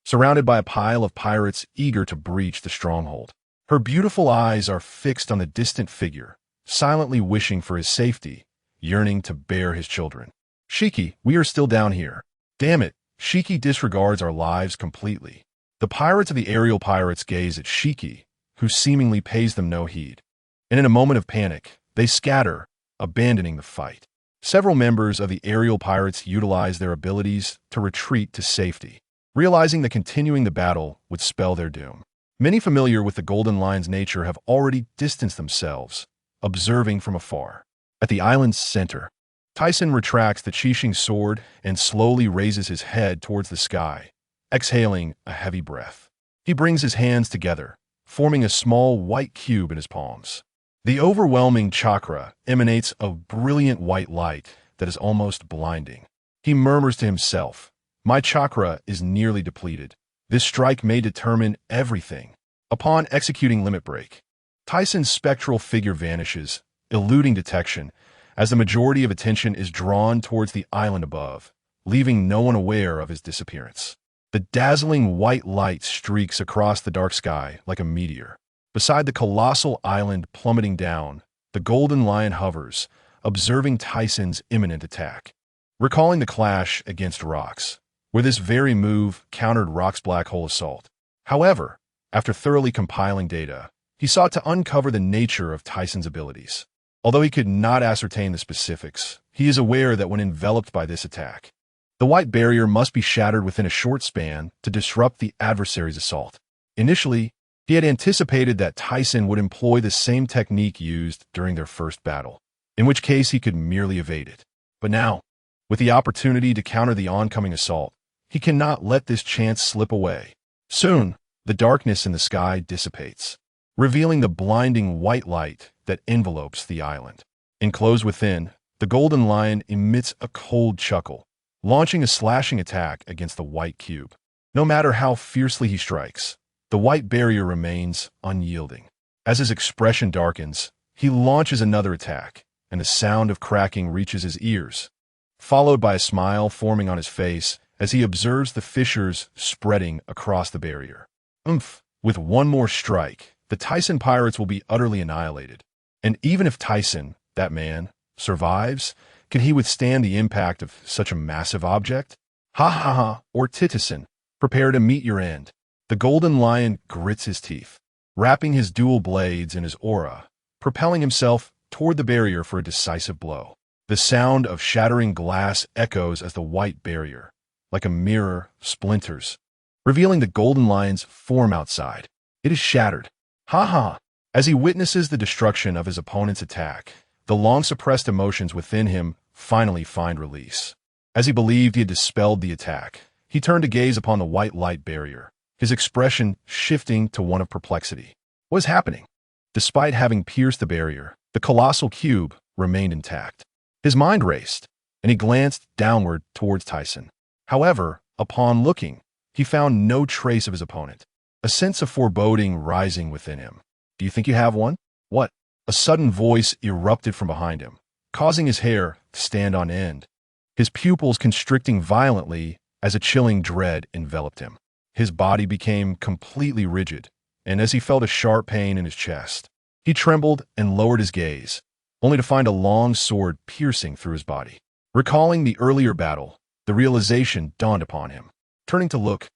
surrounded by a pile of pirates eager to breach the stronghold. Her beautiful eyes are fixed on the distant figure, silently wishing for his safety, yearning to bear his children. Shiki, we are still down here. Damn it, Shiki disregards our lives completely. The pirates of the aerial pirates gaze at Shiki, who seemingly pays them no heed. And in a moment of panic, they scatter, abandoning the fight. Several members of the aerial pirates utilize their abilities to retreat to safety, realizing that continuing the battle would spell their doom. Many familiar with the Golden Lion's nature have already distanced themselves, observing from afar. At the island's center, Tyson retracts the Qixing sword and slowly raises his head towards the sky, exhaling a heavy breath. He brings his hands together, forming a small white cube in his palms. The overwhelming chakra emanates a brilliant white light that is almost blinding. He murmurs to himself, "My chakra is nearly depleted. This strike may determine everything." Upon executing Limit Break, Tyson's spectral figure vanishes, eluding detection, as the majority of attention is drawn towards the island above, leaving no one aware of his disappearance. The dazzling white light streaks across the dark sky like a meteor. Beside the colossal island plummeting down, the Golden Lion hovers, observing Tyson's imminent attack. Recalling the clash against Rocks, where this very move countered Rock's black hole assault. However, after thoroughly compiling data, he sought to uncover the nature of Tyson's abilities. Although he could not ascertain the specifics, he is aware that when enveloped by this attack, the white barrier must be shattered within a short span to disrupt the adversary's assault. Initially, he had anticipated that Tyson would employ the same technique used during their first battle, in which case he could merely evade it. But now, with the opportunity to counter the oncoming assault, he cannot let this chance slip away. Soon, the darkness in the sky dissipates, revealing the blinding white light that envelopes the island. Enclosed within, the Golden Lion emits a cold chuckle, launching a slashing attack against the white cube. No matter how fiercely he strikes, the white barrier remains unyielding. As his expression darkens, he launches another attack, and the sound of cracking reaches his ears, followed by a smile forming on his face as he observes the fissures spreading across the barrier. With one more strike, the Tyson pirates will be utterly annihilated. And even if Tyson, that man, survives, can he withstand the impact of such a massive object? Ha ha ha, or Titison, prepare to meet your end. The golden lion grits his teeth, wrapping his dual blades in his aura, propelling himself toward the barrier for a decisive blow. The sound of shattering glass echoes as the white barrier, like a mirror, splinters, revealing the golden lion's form outside. It is shattered. Ha ha! As he witnesses the destruction of his opponent's attack, the long-suppressed emotions within him finally find release. As he believed he had dispelled the attack, he turned to gaze upon the white light barrier, his expression shifting to one of perplexity. What is happening? Despite having pierced the barrier, the colossal cube remained intact. His mind raced, and he glanced downward towards Tyson. However, upon looking, he found no trace of his opponent, a sense of foreboding rising within him. Do you think you have one? What? A sudden voice erupted from behind him, causing his hair to stand on end, his pupils constricting violently as a chilling dread enveloped him. His body became completely rigid, and as he felt a sharp pain in his chest, he trembled and lowered his gaze, only to find a long sword piercing through his body. Recalling the earlier battle, the realization dawned upon him. Turning to look,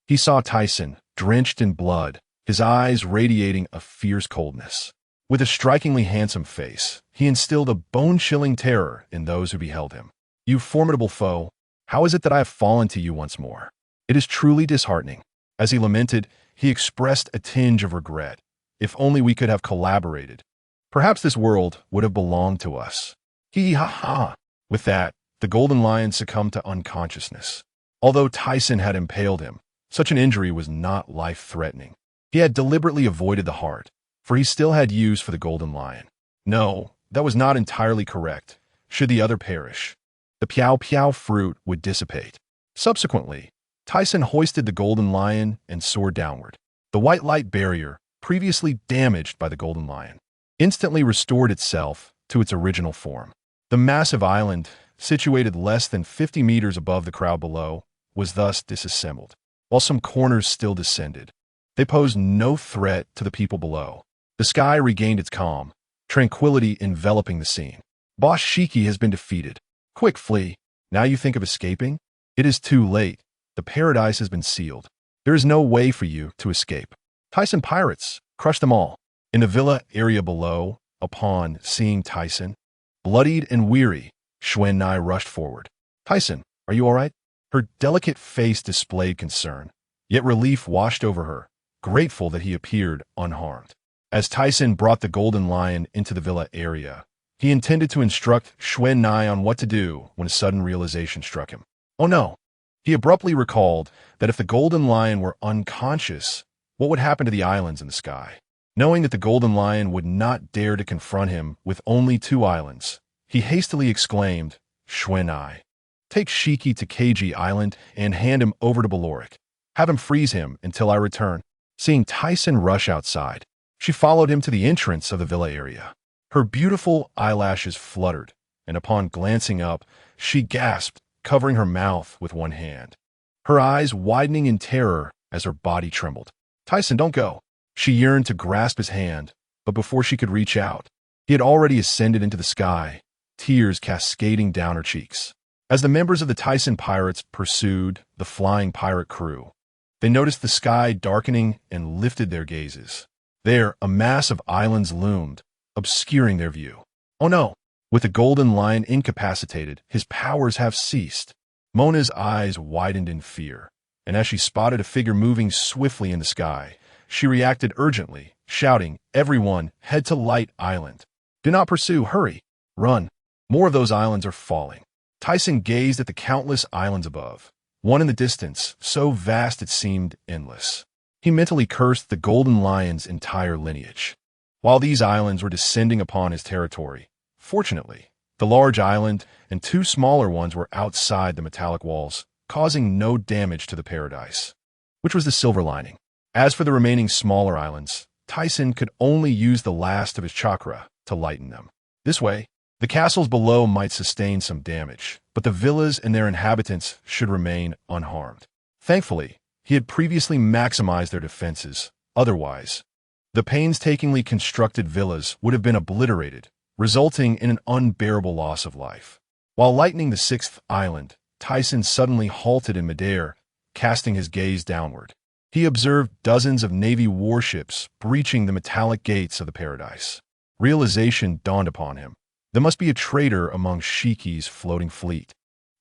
he saw Tyson, drenched in blood, his eyes radiating a fierce coldness. With a strikingly handsome face, he instilled a bone-chilling terror in those who beheld him. You formidable foe, how is it that I have fallen to you once more? It is truly disheartening. As he lamented, he expressed a tinge of regret. If only we could have collaborated. Perhaps this world would have belonged to us. Hee ha ha. With that, the golden lion succumbed to unconsciousness. Although Tyson had impaled him, such an injury was not life-threatening. He had deliberately avoided the heart, for he still had use for the golden lion. No, that was not entirely correct. Should the other perish, the piao-piao fruit would dissipate. Subsequently, Tyson hoisted the golden lion and soared downward. The white light barrier, previously damaged by the golden lion, instantly restored itself to its original form. The massive island, situated less than 50 meters above the crowd below, was thus disassembled, while some corners still descended. They posed no threat to the people below. The sky regained its calm, tranquility enveloping the scene. Boss Shiki has been defeated. Quick, flee. Now you think of escaping? It is too late. The paradise has been sealed. There is no way for you to escape. Tyson pirates, crush them all. In the villa area below, upon seeing Tyson, bloodied and weary, Xuan-Nai rushed forward. Tyson, are you all right? Her delicate face displayed concern, yet relief washed over her, grateful that he appeared unharmed. As Tyson brought the golden lion into the villa area, he intended to instruct Xuan-Nai on what to do when a sudden realization struck him. Oh no! He abruptly recalled that if the golden lion were unconscious, what would happen to the islands in the sky? Knowing that the golden lion would not dare to confront him with only 2 islands, he hastily exclaimed, Xuan-Nai, take Shiki to Keiji Island and hand him over to Baloric. Have him freeze him until I return. Seeing Tyson rush outside, she followed him to the entrance of the villa area. Her beautiful eyelashes fluttered, and upon glancing up, she gasped, covering her mouth with one hand, her eyes widening in terror as her body trembled. Tyson, don't go. She yearned to grasp his hand, but before she could reach out, he had already ascended into the sky, tears cascading down her cheeks. As the members of the Tyson pirates pursued the flying pirate crew, they noticed the sky darkening and lifted their gazes. There, a mass of islands loomed, obscuring their view. Oh no! With the golden lion incapacitated, his powers have ceased. Mona's eyes widened in fear, and as she spotted a figure moving swiftly in the sky, she reacted urgently, shouting, Everyone, head to Light Island. Do not pursue, hurry, run. More of those islands are falling. Tyson gazed at the countless islands above, one in the distance, so vast it seemed endless. He mentally cursed the golden lion's entire lineage. While these islands were descending upon his territory, fortunately, the large island and 2 smaller ones were outside the metallic walls, causing no damage to the paradise, which was the silver lining. As for the remaining smaller islands, Tyson could only use the last of his chakra to lighten them. This way, the castles below might sustain some damage, but the villas and their inhabitants should remain unharmed. Thankfully, he had previously maximized their defenses. Otherwise, The painstakingly constructed villas would have been obliterated, resulting in an unbearable loss of life. While lightening the sixth island, Tyson suddenly halted in midair, casting his gaze downward. He observed dozens of Navy warships breaching the metallic gates of the paradise. Realization dawned upon him. There must be a traitor among Shiki's floating fleet,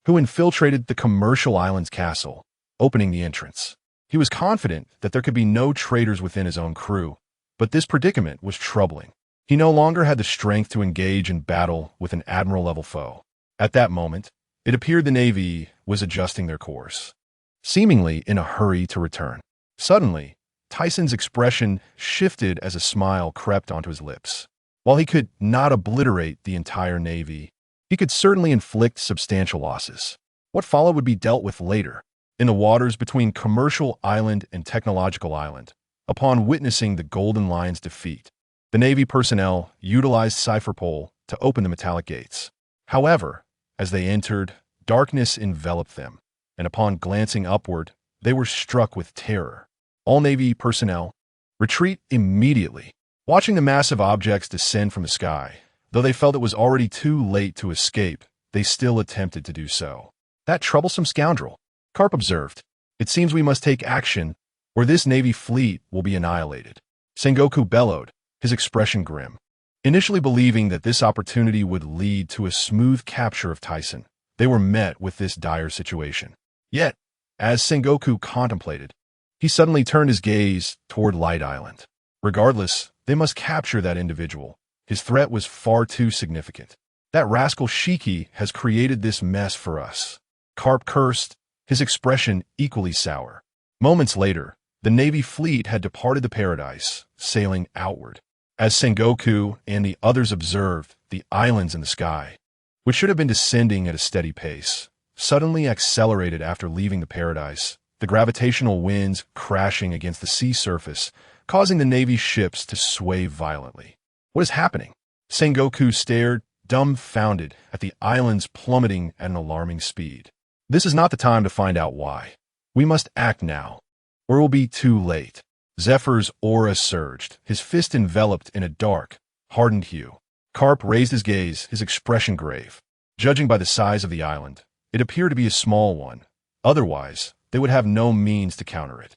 who infiltrated the commercial island's castle, opening the entrance. He was confident that there could be no traitors within his own crew, but this predicament was troubling. He no longer had the strength to engage in battle with an admiral-level foe. At that moment, it appeared the Navy was adjusting their course, seemingly in a hurry to return. Suddenly, Tyson's expression shifted as a smile crept onto his lips. While he could not obliterate the entire Navy, he could certainly inflict substantial losses. What followed would be dealt with later, in the waters between Commercial Island and Technological Island. Upon witnessing the Golden Lion's defeat, the Navy personnel utilized cipher pole to open the metallic gates. However, as they entered, darkness enveloped them, and upon glancing upward, they were struck with terror. All Navy personnel retreat immediately. Watching the massive objects descend from the sky, though they felt it was already too late to escape, they still attempted to do so. That troublesome scoundrel, Karp observed. It seems we must take action, or this Navy fleet will be annihilated. Sengoku bellowed, his expression grim. Initially believing that this opportunity would lead to a smooth capture of Tyson, they were met with this dire situation. Yet, as Sengoku contemplated, he suddenly turned his gaze toward Light Island. Regardless, they must capture that individual. His threat was far too significant. That rascal Shiki has created this mess for us. Karp cursed, his expression equally sour. Moments later, the Navy fleet had departed the paradise, sailing outward. As Sengoku and the others observed, the islands in the sky, which should have been descending at a steady pace, suddenly accelerated after leaving the paradise, the gravitational winds crashing against the sea surface, causing the Navy ships to sway violently. What is happening? Sengoku stared, dumbfounded, at the islands plummeting at an alarming speed. This is not the time to find out why. We must act now, or it will be too late. Zephyr's aura surged, his fist enveloped in a dark, hardened hue. Karp raised his gaze, his expression grave. Judging by the size of the island, it appeared to be a small one. Otherwise, they would have no means to counter it.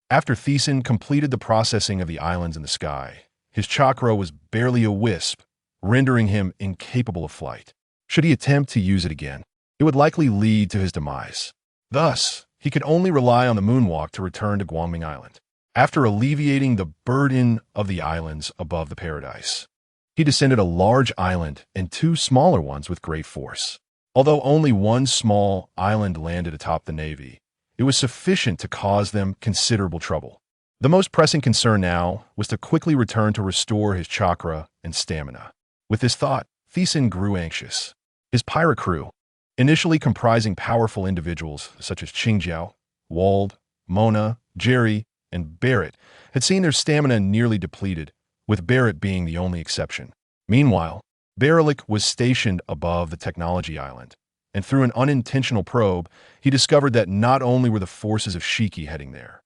After Thiessen completed the processing of the islands in the sky, his chakra was barely a wisp, rendering him incapable of flight. Should he attempt to use it again, it would likely lead to his demise. Thus, he could only rely on the moonwalk to return to Guangming Island. After alleviating the burden of the islands above the paradise, he descended a large island and two smaller ones with great force. Although only one small island landed atop the Navy, it was sufficient to cause them considerable trouble. The most pressing concern now was to quickly return to restore his chakra and stamina. With this thought, Thiessen grew anxious. His pirate crew, initially comprising powerful individuals such as Qingjiao, Wald, Mona, Jerry, and Barrett, had seen their stamina nearly depleted, with Barrett being the only exception. Meanwhile, Barelik was stationed above the technology island, and through an unintentional probe, he discovered that not only were the forces of Shiki heading there,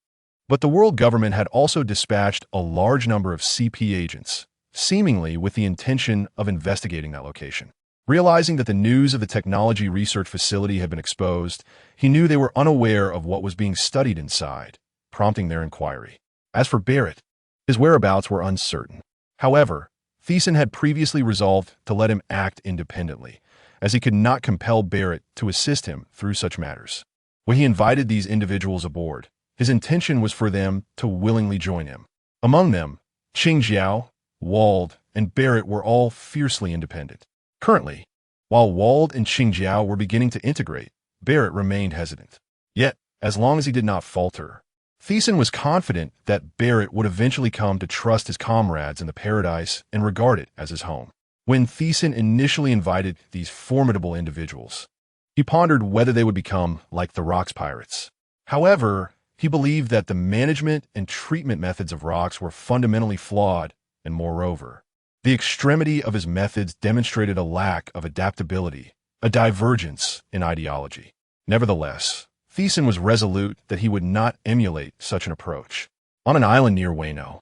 but the world government had also dispatched a large number of CP agents, seemingly with the intention of investigating that location. Realizing that the news of the technology research facility had been exposed, he knew they were unaware of what was being studied inside, prompting their inquiry. As for Barrett, his whereabouts were uncertain. However, Thiessen had previously resolved to let him act independently, as he could not compel Barrett to assist him through such matters. When he invited these individuals aboard, his intention was for them to willingly join him. Among them, Qingjiao, Wald, and Barrett were all fiercely independent. Currently, while Wald and Qingjiao were beginning to integrate, Barrett remained hesitant. Yet, as long as he did not falter, Thiessen was confident that Barrett would eventually come to trust his comrades in the paradise and regard it as his home. When Thiessen initially invited these formidable individuals, he pondered whether they would become like the Rocks pirates. However, he believed that the management and treatment methods of Rocks were fundamentally flawed, and moreover, the extremity of his methods demonstrated a lack of adaptability, a divergence in ideology. Nevertheless, Thiessen was resolute that he would not emulate such an approach. On an island near Wano,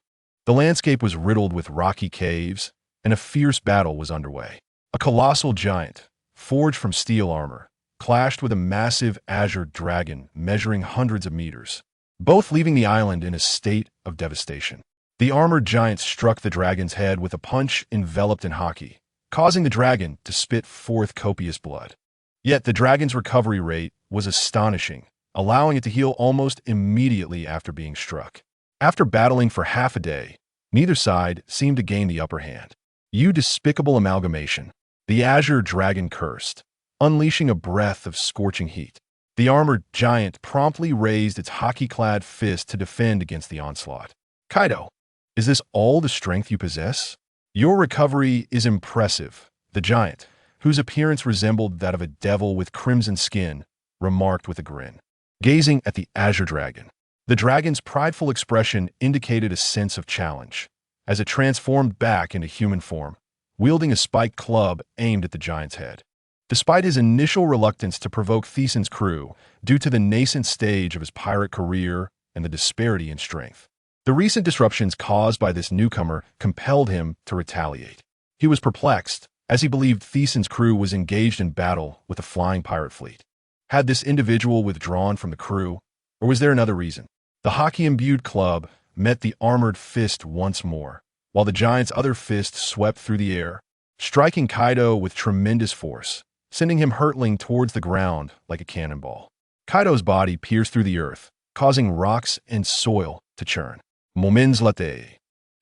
The landscape was riddled with rocky caves, and a fierce battle was underway. A colossal giant, forged from steel armor, clashed with a massive azure dragon measuring hundreds of meters, both leaving the island in a state of devastation. The armored giant struck the dragon's head with a punch enveloped in Haki, causing the dragon to spit forth copious blood. Yet the dragon's recovery rate was astonishing, allowing it to heal almost immediately after being struck. After battling for half a day, neither side seemed to gain the upper hand. "You despicable amalgamation," the azure dragon cursed, unleashing a breath of scorching heat. The armored giant promptly raised its Haki-clad fist to defend against the onslaught. "Kaido, is this all the strength you possess? Your recovery is impressive," the giant, whose appearance resembled that of a devil with crimson skin, remarked with a grin. Gazing at the azure dragon, the dragon's prideful expression indicated a sense of challenge, as it transformed back into human form, wielding a spiked club aimed at the giant's head. Despite his initial reluctance to provoke Theson's crew due to the nascent stage of his pirate career and the disparity in strength, the recent disruptions caused by this newcomer compelled him to retaliate. He was perplexed, as he believed Theson's crew was engaged in battle with a flying pirate fleet. Had this individual withdrawn from the crew, or was there another reason? The Haki-imbued club met the armored fist once more, while the giant's other fist swept through the air, striking Kaido with tremendous force, sending him hurtling towards the ground like a cannonball. Kaido's body pierced through the earth, causing rocks and soil to churn. Moments later,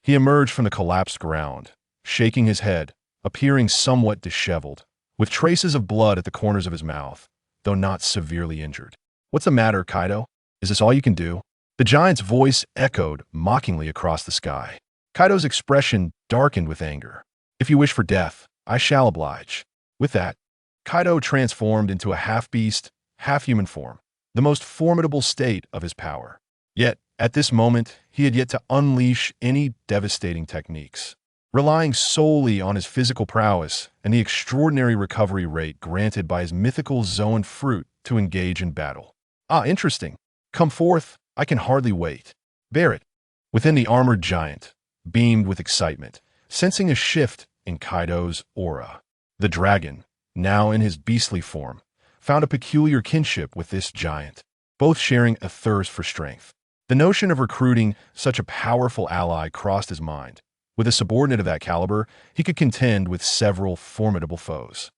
he emerged from the collapsed ground, shaking his head, appearing somewhat disheveled, with traces of blood at the corners of his mouth, though not severely injured. "What's the matter, Kaido? Is this all you can do?" The giant's voice echoed mockingly across the sky. Kaido's expression darkened with anger. "If you wish for death, I shall oblige." With that, Kaido transformed into a half-beast, half-human form, the most formidable state of his power. Yet, at this moment, he had yet to unleash any devastating techniques, relying solely on his physical prowess and the extraordinary recovery rate granted by his mythical Zoan fruit to engage in battle. "Ah, interesting. Come forth, I can hardly wait." Barrett, within the armored giant, beamed with excitement, sensing a shift in Kaido's aura. The dragon, now in his beastly form, found a peculiar kinship with this giant, both sharing a thirst for strength. The notion of recruiting such a powerful ally crossed his mind. With a subordinate of that caliber, he could contend with several formidable foes.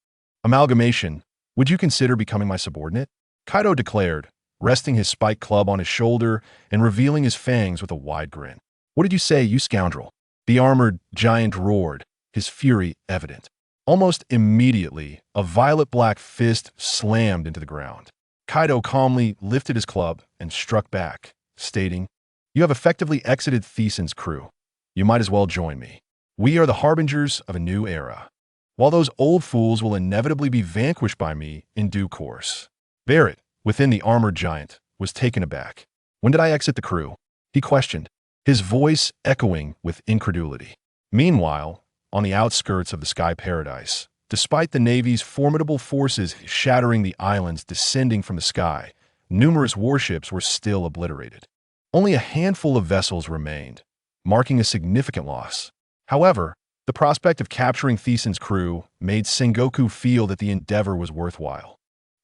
"Amalgamation, would you consider becoming my subordinate?" Kaido declared, resting his spiked club on his shoulder and revealing his fangs with a wide grin. "What did you say, you scoundrel?" The armored giant roared, his fury evident. Almost immediately, a violet-black fist slammed into the ground. Kaido calmly lifted his club and struck back, stating, "You have effectively exited Theson's crew. You might as well join me. We are the harbingers of a new era. While those old fools will inevitably be vanquished by me in due course." Barrett, within the armored giant, was taken aback. "When did I exit the crew?" he questioned, his voice echoing with incredulity. Meanwhile, on the outskirts of the Sky Paradise, despite the Navy's formidable forces shattering the islands descending from the sky, numerous warships were still obliterated. Only a handful of vessels remained, marking a significant loss. However, the prospect of capturing Theson's crew made Sengoku feel that the endeavor was worthwhile.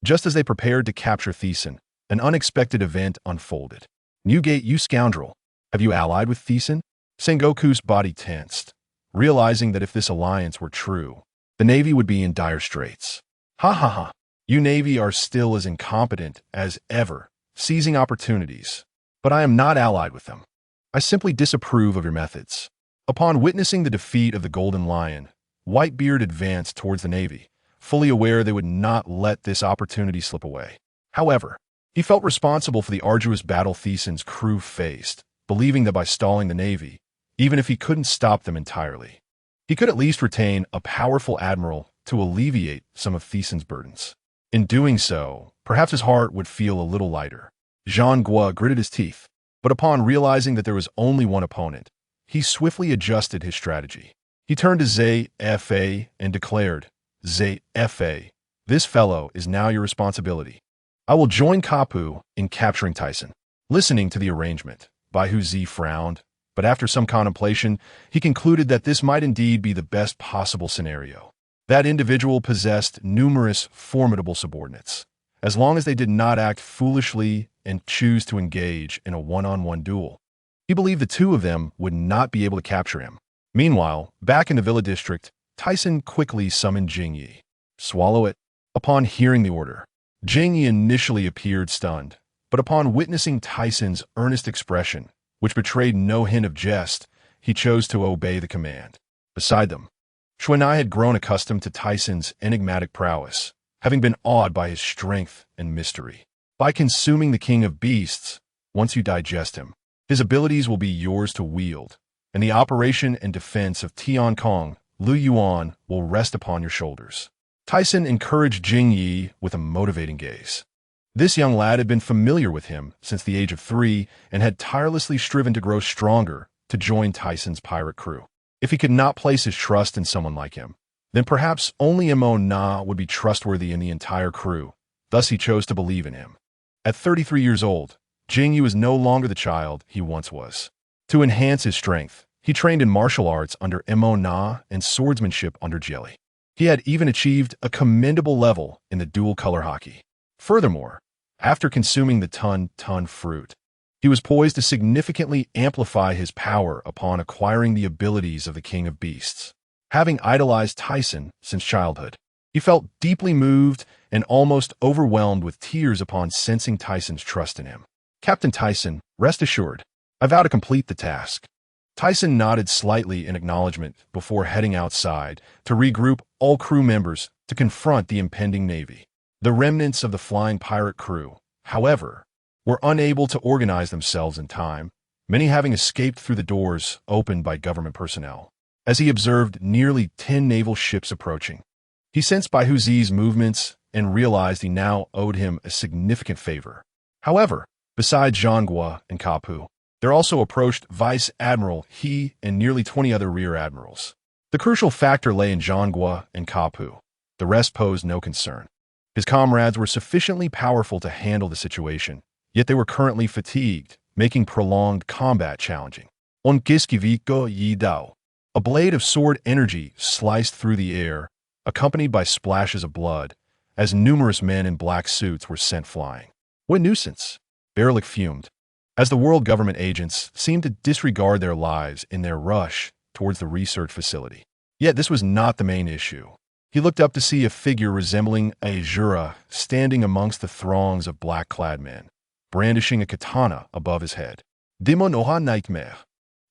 Just as they prepared to capture Theson, an unexpected event unfolded. "Newgate, you scoundrel! Have you allied with Theson?" Sengoku's body tensed, realizing that if this alliance were true, the Navy would be in dire straits. "Ha ha ha! You Navy are still as incompetent as ever, seizing opportunities. But I am not allied with them. I simply disapprove of your methods." Upon witnessing the defeat of the Golden Lion, Whitebeard advanced towards the Navy, fully aware they would not let this opportunity slip away. However, he felt responsible for the arduous battle Theson's crew faced, believing that by stalling the Navy, even if he couldn't stop them entirely, he could at least retain a powerful admiral to alleviate some of Theson's burdens. In doing so, perhaps his heart would feel a little lighter. Jean Gua gritted his teeth, but upon realizing that there was only one opponent, he swiftly adjusted his strategy. He turned to ZFA and declared, "ZFA, this fellow is now your responsibility. I will join Kapu in capturing Tyson." Listening to the arrangement, Baihu Z frowned, but after some contemplation, he concluded that this might indeed be the best possible scenario. That individual possessed numerous formidable subordinates. As long as they did not act foolishly and choose to engage in a one-on-one duel, he believed the two of them would not be able to capture him. Meanwhile, back in the Villa district, Tyson quickly summoned Jingyi. Swallow it. Upon hearing the order, Jingyi initially appeared stunned, but upon witnessing Tyson's earnest expression, which betrayed no hint of jest, he chose to obey the command. Beside them, Xuanai had grown accustomed to Tyson's enigmatic prowess, having been awed by his strength and mystery. By consuming the king of beasts, once you digest him, his abilities will be yours to wield, and the operation and defense of Tiankong, Lu Yuan, will rest upon your shoulders. Tyson encouraged Jingyi with a motivating gaze. This young lad had been familiar with him since the age of 3 and had tirelessly striven to grow stronger to join Tyson's pirate crew. If he could not place his trust in someone like him, then perhaps only Mo Na would be trustworthy in the entire crew. Thus he chose to believe in him. At 33 years old, Jingyi was no longer the child he once was. To enhance his strength, he trained in martial arts under Mo Na and swordsmanship under Jelly. He had even achieved a commendable level in the dual-color Haki. Furthermore, after consuming the Tun fruit, he was poised to significantly amplify his power upon acquiring the abilities of the King of Beasts. Having idolized Tyson since childhood, he felt deeply moved and almost overwhelmed with tears upon sensing Tyson's trust in him. Captain Tyson, rest assured, I vow to complete the task. Tyson nodded slightly in acknowledgement before heading outside to regroup all crew members to confront the impending navy. The remnants of the flying pirate crew, however, were unable to organize themselves in time, many having escaped through the doors opened by government personnel. As he observed nearly 10 naval ships approaching, he sensed Bai Huzi's movements and realized he now owed him a significant favor. However, besides Zhanghua and Kapu, there also approached Vice Admiral He and nearly 20 other rear admirals. The crucial factor lay in Zhanghua and Kapu. The rest posed no concern. His comrades were sufficiently powerful to handle the situation, yet they were currently fatigued, making prolonged combat challenging. On Giskiviko Yi Dao, a blade of sword energy sliced through the air, accompanied by splashes of blood, as numerous men in black suits were sent flying. What nuisance! Berlik fumed, as the world government agents seemed to disregard their lives in their rush towards the research facility. Yet this was not the main issue. He looked up to see a figure resembling a Jura standing amongst the throngs of black-clad men, brandishing a katana above his head. Demonoha Nightmare.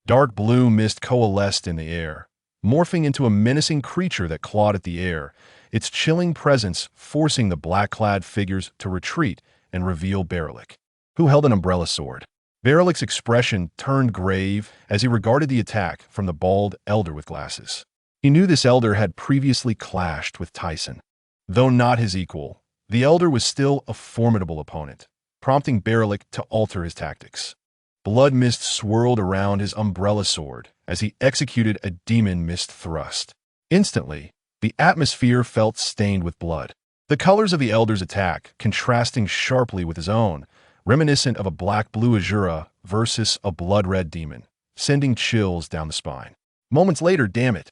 Dark blue mist coalesced in the air, morphing into a menacing creature that clawed at the air, its chilling presence forcing the black-clad figures to retreat and reveal Berlik, who held an umbrella sword. Berlik's expression turned grave as he regarded the attack from the bald elder with glasses. He knew this elder had previously clashed with Tyson. Though not his equal, the elder was still a formidable opponent, prompting Berlik to alter his tactics. Blood mist swirled around his umbrella sword as he executed a demon mist thrust. Instantly, the atmosphere felt stained with blood. The colors of the elder's attack contrasting sharply with his own, reminiscent of a black-blue Azura versus a blood-red demon, sending chills down the spine. Moments later, damn it,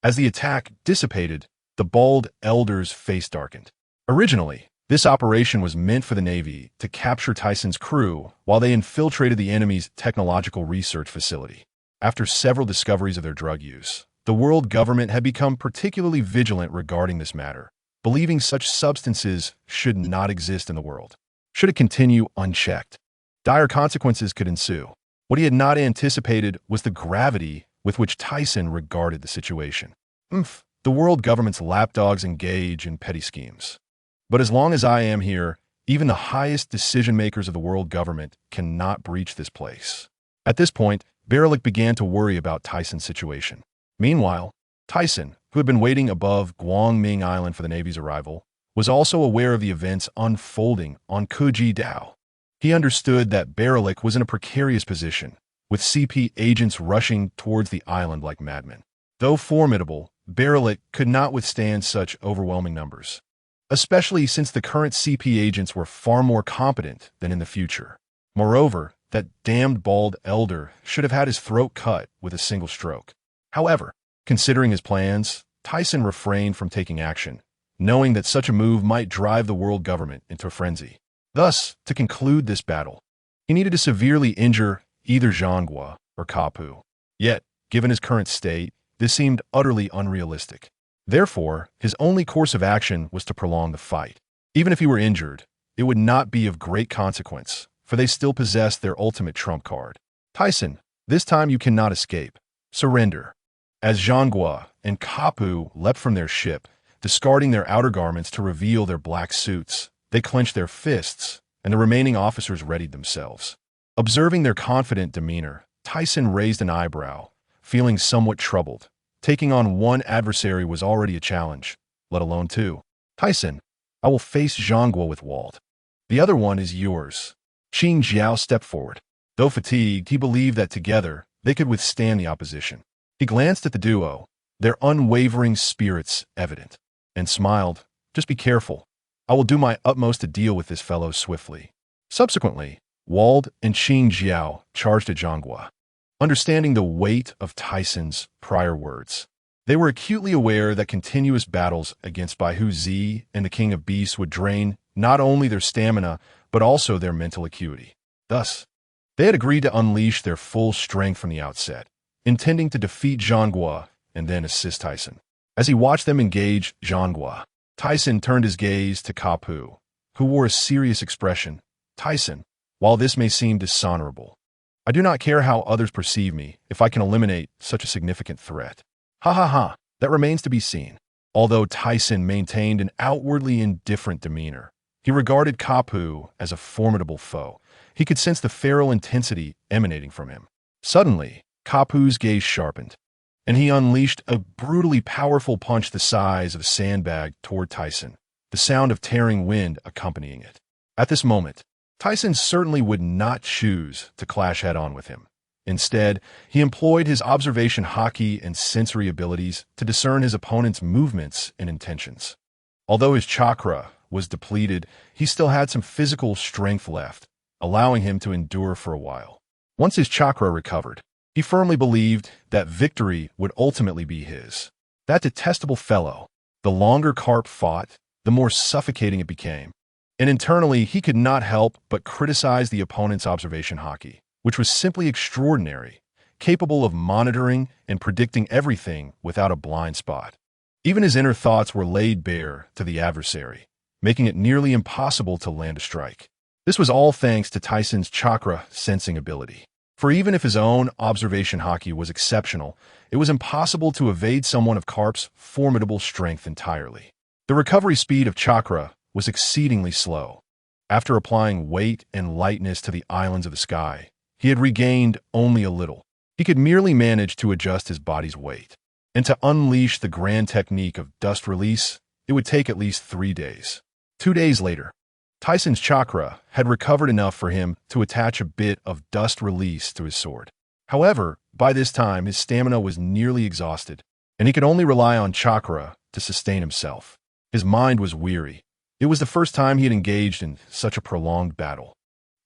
as the attack dissipated, the bald elder's face darkened. Originally, this operation was meant for the Navy to capture Tyson's crew while they infiltrated the enemy's technological research facility. After several discoveries of their drug use, the world government had become particularly vigilant regarding this matter, believing such substances should not exist in the world. Should it continue unchecked, dire consequences could ensue. What he had not anticipated was the gravity with which Tyson regarded the situation. The world government's lapdogs engage in petty schemes. But as long as I am here, even the highest decision-makers of the world government cannot breach this place. At this point, Berlik began to worry about Tyson's situation. Meanwhile, Tyson, who had been waiting above Guangming Island for the Navy's arrival, was also aware of the events unfolding on Kuji Dao. He understood that Berlik was in a precarious position, with CP agents rushing towards the island like madmen. Though formidable, Berlik could not withstand such overwhelming numbers, especially since the current CP agents were far more competent than in the future. Moreover, that damned bald elder should have had his throat cut with a single stroke. However, considering his plans, Tyson refrained from taking action, knowing that such a move might drive the world government into a frenzy. Thus, to conclude this battle, he needed to severely injure either Zhangguo or Kapu. Yet, given his current state, this seemed utterly unrealistic. Therefore, his only course of action was to prolong the fight. Even if he were injured, it would not be of great consequence, for they still possessed their ultimate trump card. Tyson, this time you cannot escape. Surrender. As Zhangguo and Kapu leapt from their ship, discarding their outer garments to reveal their black suits, they clenched their fists, and the remaining officers readied themselves. Observing their confident demeanor, Tyson raised an eyebrow, feeling somewhat troubled. Taking on one adversary was already a challenge, let alone two. Tyson, I will face Zhangguo with Walt. The other one is yours. Qin Jiao stepped forward. Though fatigued, he believed that together they could withstand the opposition. He glanced at the duo, their unwavering spirits evident, and smiled. Just be careful. I will do my utmost to deal with this fellow swiftly. Subsequently, Wald and Qin Jiao charged at Zhangguo. Understanding the weight of Tyson's prior words, they were acutely aware that continuous battles against Baihu Zi and the King of Beasts would drain not only their stamina, but also their mental acuity. Thus, they had agreed to unleash their full strength from the outset, intending to defeat Zhangguo and then assist Tyson. As he watched them engage Zhangguo, Tyson turned his gaze to Kapu, who wore a serious expression. Tyson, while this may seem dishonorable, I do not care how others perceive me if I can eliminate such a significant threat. Ha ha ha, that remains to be seen. Although Tyson maintained an outwardly indifferent demeanor, he regarded Kapu as a formidable foe. He could sense the feral intensity emanating from him. Suddenly, Kapu's gaze sharpened, and he unleashed a brutally powerful punch the size of a sandbag toward Tyson, the sound of tearing wind accompanying it. At this moment, Tyson certainly would not choose to clash head-on with him. Instead, he employed his observation Haki and sensory abilities to discern his opponent's movements and intentions. Although his chakra was depleted, he still had some physical strength left, allowing him to endure for a while. Once his chakra recovered, he firmly believed that victory would ultimately be his. That detestable fellow, the longer Karp fought, the more suffocating it became. And internally, he could not help but criticize the opponent's observation Haki, which was simply extraordinary, capable of monitoring and predicting everything without a blind spot. Even his inner thoughts were laid bare to the adversary, making it nearly impossible to land a strike. This was all thanks to Tyson's chakra sensing ability. For even if his own observation Haki was exceptional, it was impossible to evade someone of Karp's formidable strength entirely. The recovery speed of chakra was exceedingly slow. After applying weight and lightness to the islands of the sky, he had regained only a little. He could merely manage to adjust his body's weight. And to unleash the grand technique of dust release, it would take at least 3 days. 2 days later, Tyson's chakra had recovered enough for him to attach a bit of dust release to his sword. However, by this time, his stamina was nearly exhausted, and he could only rely on chakra to sustain himself. His mind was weary. It was the first time he had engaged in such a prolonged battle,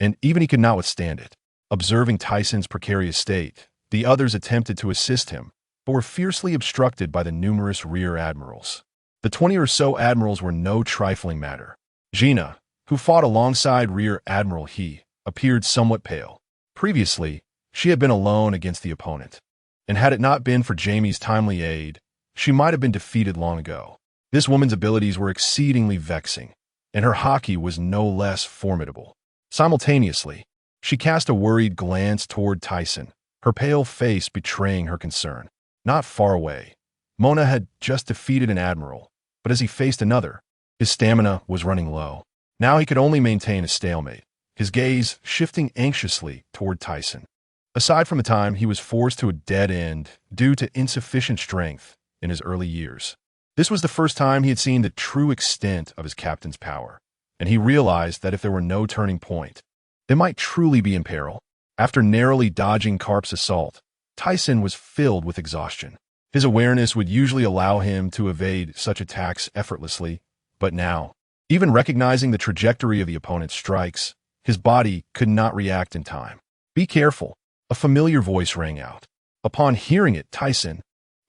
and even he could not withstand it. Observing Tyson's precarious state, the others attempted to assist him, but were fiercely obstructed by the numerous rear admirals. The 20 or so admirals were no trifling matter. Gina, who fought alongside Rear Admiral He, appeared somewhat pale. Previously, she had been alone against the opponent, and had it not been for Jamie's timely aid, she might have been defeated long ago. This woman's abilities were exceedingly vexing, and her Haki was no less formidable. Simultaneously, she cast a worried glance toward Tyson, her pale face betraying her concern. Not far away, Mona had just defeated an admiral, but as he faced another, his stamina was running low. Now he could only maintain a stalemate, his gaze shifting anxiously toward Tyson. Aside from the time he was forced to a dead end due to insufficient strength in his early years, this was the first time he had seen the true extent of his captain's power, and he realized that if there were no turning point, they might truly be in peril. After narrowly dodging Karp's assault, Tyson was filled with exhaustion. His awareness would usually allow him to evade such attacks effortlessly, but now, even recognizing the trajectory of the opponent's strikes, his body could not react in time. Be careful, a familiar voice rang out. Upon hearing it, Tyson,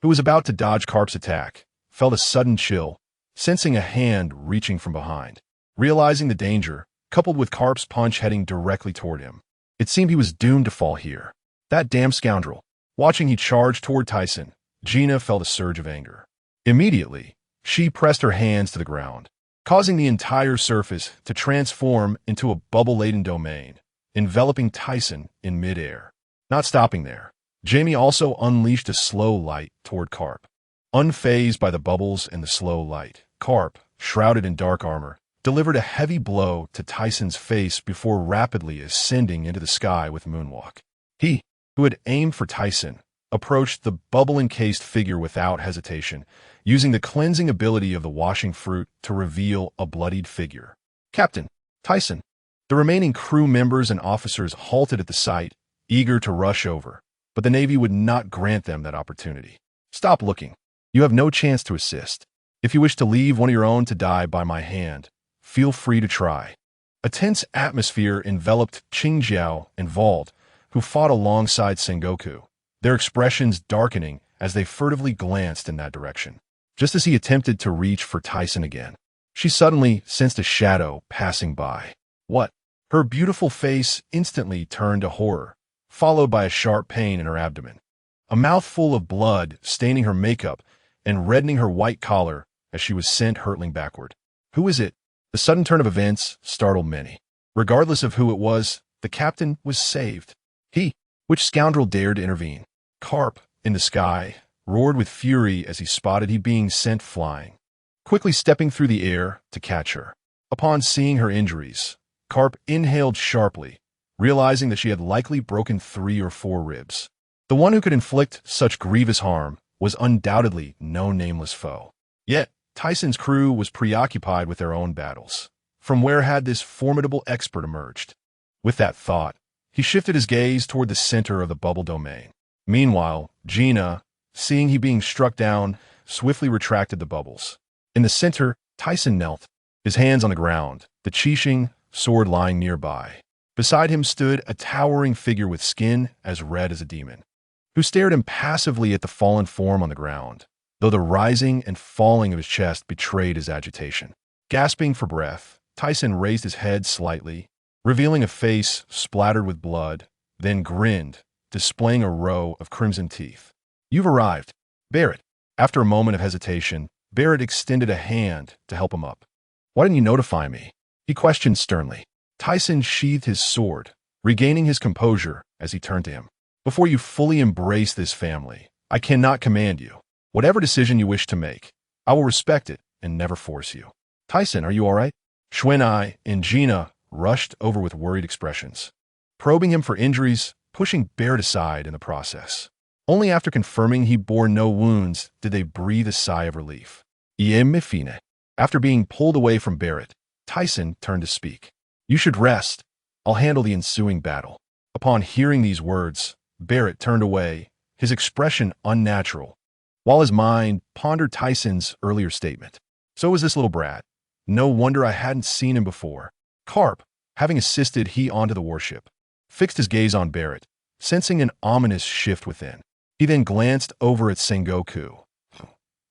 who was about to dodge Karp's attack, felt a sudden chill, sensing a hand reaching from behind. Realizing the danger, coupled with Karp's punch heading directly toward him, it seemed he was doomed to fall here. That damn scoundrel. Watching he charged toward Tyson, Gina felt a surge of anger. Immediately, she pressed her hands to the ground, causing the entire surface to transform into a bubble-laden domain, enveloping Tyson in midair. Not stopping there, Jamie also unleashed a slow light toward Karp. Unfazed by the bubbles and the slow light, Karp, shrouded in dark armor, delivered a heavy blow to Tyson's face before rapidly ascending into the sky with moonwalk. He, who had aimed for Tyson, approached the bubble-encased figure without hesitation, using the cleansing ability of the washing fruit to reveal a bloodied figure. Captain, Tyson. The remaining crew members and officers halted at the sight, eager to rush over, but the Navy would not grant them that opportunity. Stop looking. You have no chance to assist. If you wish to leave one of your own to die by my hand, feel free to try. A tense atmosphere enveloped Qingjiao and Vald, who fought alongside Sengoku, their expressions darkening as they furtively glanced in that direction. Just as he attempted to reach for Tyson again, she suddenly sensed a shadow passing by. What? Her beautiful face instantly turned to horror, followed by a sharp pain in her abdomen. A mouthful of blood staining her makeup and reddening her white collar as she was sent hurtling backward. Who is it? The sudden turn of events startled many. Regardless of who it was, the captain was saved. Which scoundrel dared to intervene? Karp, in the sky, roared with fury as he spotted he being sent flying, quickly stepping through the air to catch her. Upon seeing her injuries, Karp inhaled sharply, realizing that she had likely broken 3 or 4 ribs. The one who could inflict such grievous harm was undoubtedly no nameless foe. Yet, Tyson's crew was preoccupied with their own battles. From where had this formidable expert emerged? With that thought, he shifted his gaze toward the center of the bubble domain. Meanwhile, Gina, seeing he being struck down, swiftly retracted the bubbles. In the center, Tyson knelt, his hands on the ground, the Qixing sword lying nearby. Beside him stood a towering figure with skin as red as a demon, who stared impassively at the fallen form on the ground, though the rising and falling of his chest betrayed his agitation. Gasping for breath, Tyson raised his head slightly, revealing a face splattered with blood, then grinned, displaying a row of crimson teeth. You've arrived, Barrett. After a moment of hesitation, Barrett extended a hand to help him up. Why didn't you notify me? He questioned sternly. Tyson sheathed his sword, regaining his composure as he turned to him. Before you fully embrace this family, I cannot command you. Whatever decision you wish to make, I will respect it and never force you. Tyson, are you all right? Xuanai and Gina rushed over with worried expressions, probing him for injuries, pushing Barrett aside in the process. Only after confirming he bore no wounds did they breathe a sigh of relief. Iemifine. After being pulled away from Barrett, Tyson turned to speak. You should rest. I'll handle the ensuing battle. Upon hearing these words, Barrett turned away, his expression unnatural, while his mind pondered Tyson's earlier statement. So was this little brat. No wonder I hadn't seen him before. Karp, having assisted he onto the warship, fixed his gaze on Barrett, sensing an ominous shift within. He then glanced over at Sengoku,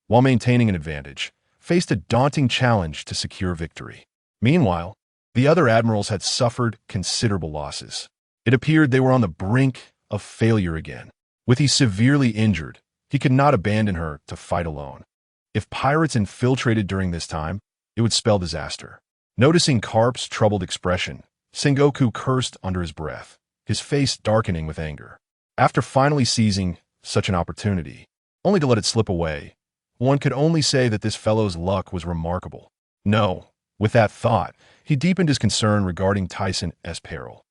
while maintaining an advantage, faced a daunting challenge to secure victory. Meanwhile, the other admirals had suffered considerable losses. It appeared they were on the brink of failure again. With he severely injured, he could not abandon her to fight alone. If pirates infiltrated during this time, it would spell disaster. Noticing Karp's troubled expression, Sengoku cursed under his breath, his face darkening with anger. After finally seizing such an opportunity, only to let it slip away, one could only say that this fellow's luck was remarkable. No, with that thought, he deepened his concern regarding Tyson's peril.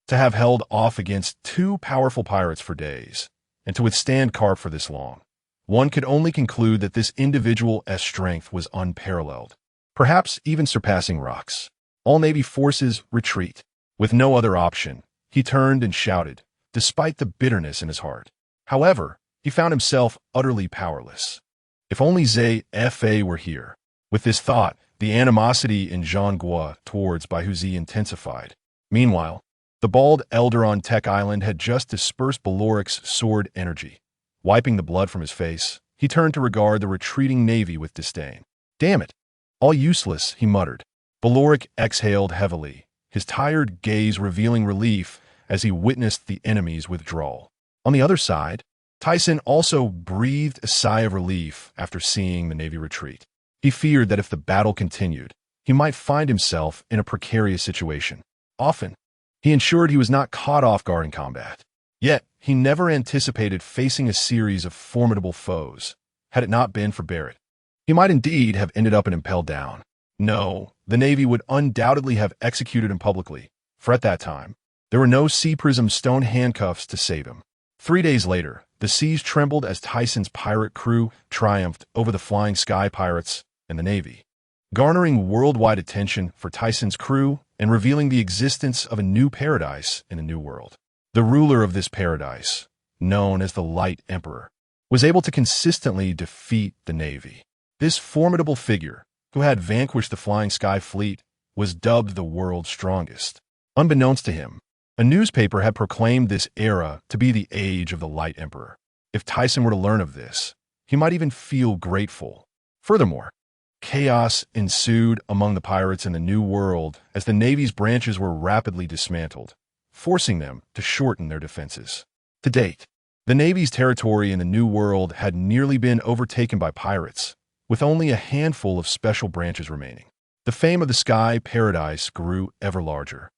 To have held off against 2 powerful pirates for days, and to withstand Karp for this long, one could only conclude that this individual's strength was unparalleled, perhaps even surpassing Rock's. All Navy forces retreat. With no other option, he turned and shouted, despite the bitterness in his heart. However, he found himself utterly powerless. If only Zfa were here. With this thought, the animosity in Zhonghua towards Baihuzi intensified. Meanwhile, The bald elder on Tech Island had just dispersed Baloric's sword energy. Wiping the blood from his face, he turned to regard the retreating Navy with disdain. "Damn it! All useless," he muttered. Baloric exhaled heavily, his tired gaze revealing relief as he witnessed the enemy's withdrawal. On the other side, Tyson also breathed a sigh of relief after seeing the Navy retreat. He feared that if the battle continued, he might find himself in a precarious situation. Often, he ensured he was not caught off guard in combat. Yet, he never anticipated facing a series of formidable foes. Had it not been for Barrett, he might indeed have ended up impaled down. No, the Navy would undoubtedly have executed him publicly, for at that time, there were no Sea Prism stone handcuffs to save him. 3 days later, the seas trembled as Tyson's pirate crew triumphed over the Flying Sky Pirates and the Navy, garnering worldwide attention for Tyson's crew and revealing the existence of a new paradise in a new world. The ruler of this paradise, known as the Light Emperor, was able to consistently defeat the Navy. This formidable figure, who had vanquished the Flying Sky Fleet, was dubbed the world's strongest. Unbeknownst to him, a newspaper had proclaimed this era to be the age of the Light Emperor. If Tyson were to learn of this, he might even feel grateful. Furthermore, chaos ensued among the pirates in the New World as the Navy's branches were rapidly dismantled, forcing them to shorten their defenses. To date, the Navy's territory in the New World had nearly been overtaken by pirates, with only a handful of special branches remaining. The fame of the Sky Paradise grew ever larger,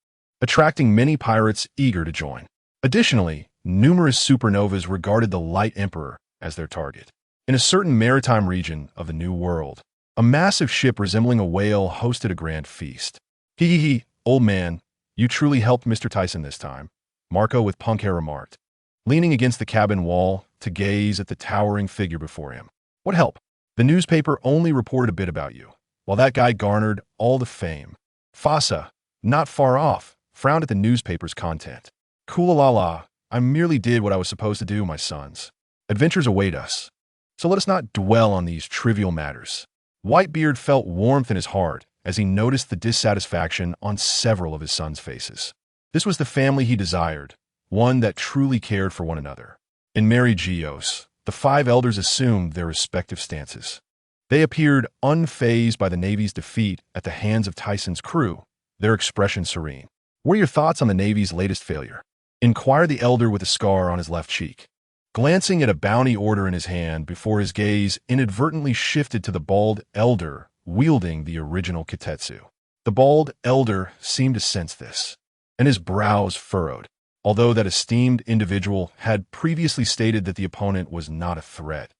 attracting many pirates eager to join. Additionally, numerous supernovas regarded the Light Emperor as their target. In a certain maritime region of the New World, a massive ship resembling a whale hosted a grand feast. "Hee, old man, you truly helped Mr. Tyson this time," Marco with punk hair remarked, leaning against the cabin wall to gaze at the towering figure before him. "What help? The newspaper only reported a bit about you, while that guy garnered all the fame." Fasa, not far off, frowned at the newspaper's content. "Koolalala, I merely did what I was supposed to do, my sons. Adventures await us, so let us not dwell on these trivial matters." Whitebeard felt warmth in his heart as he noticed the dissatisfaction on several of his sons' faces. This was the family he desired, one that truly cared for one another. In Mary Geos, the 5 elders assumed their respective stances. They appeared unfazed by the Navy's defeat at the hands of Tyson's crew, their expression serene. "What are your thoughts on the Navy's latest failure?" inquired the elder with a scar on his left cheek, glancing at a bounty order in his hand before his gaze inadvertently shifted to the bald elder wielding the original Kitetsu. The bald elder seemed to sense this, and his brows furrowed, although that esteemed individual had previously stated that the opponent was not a threat.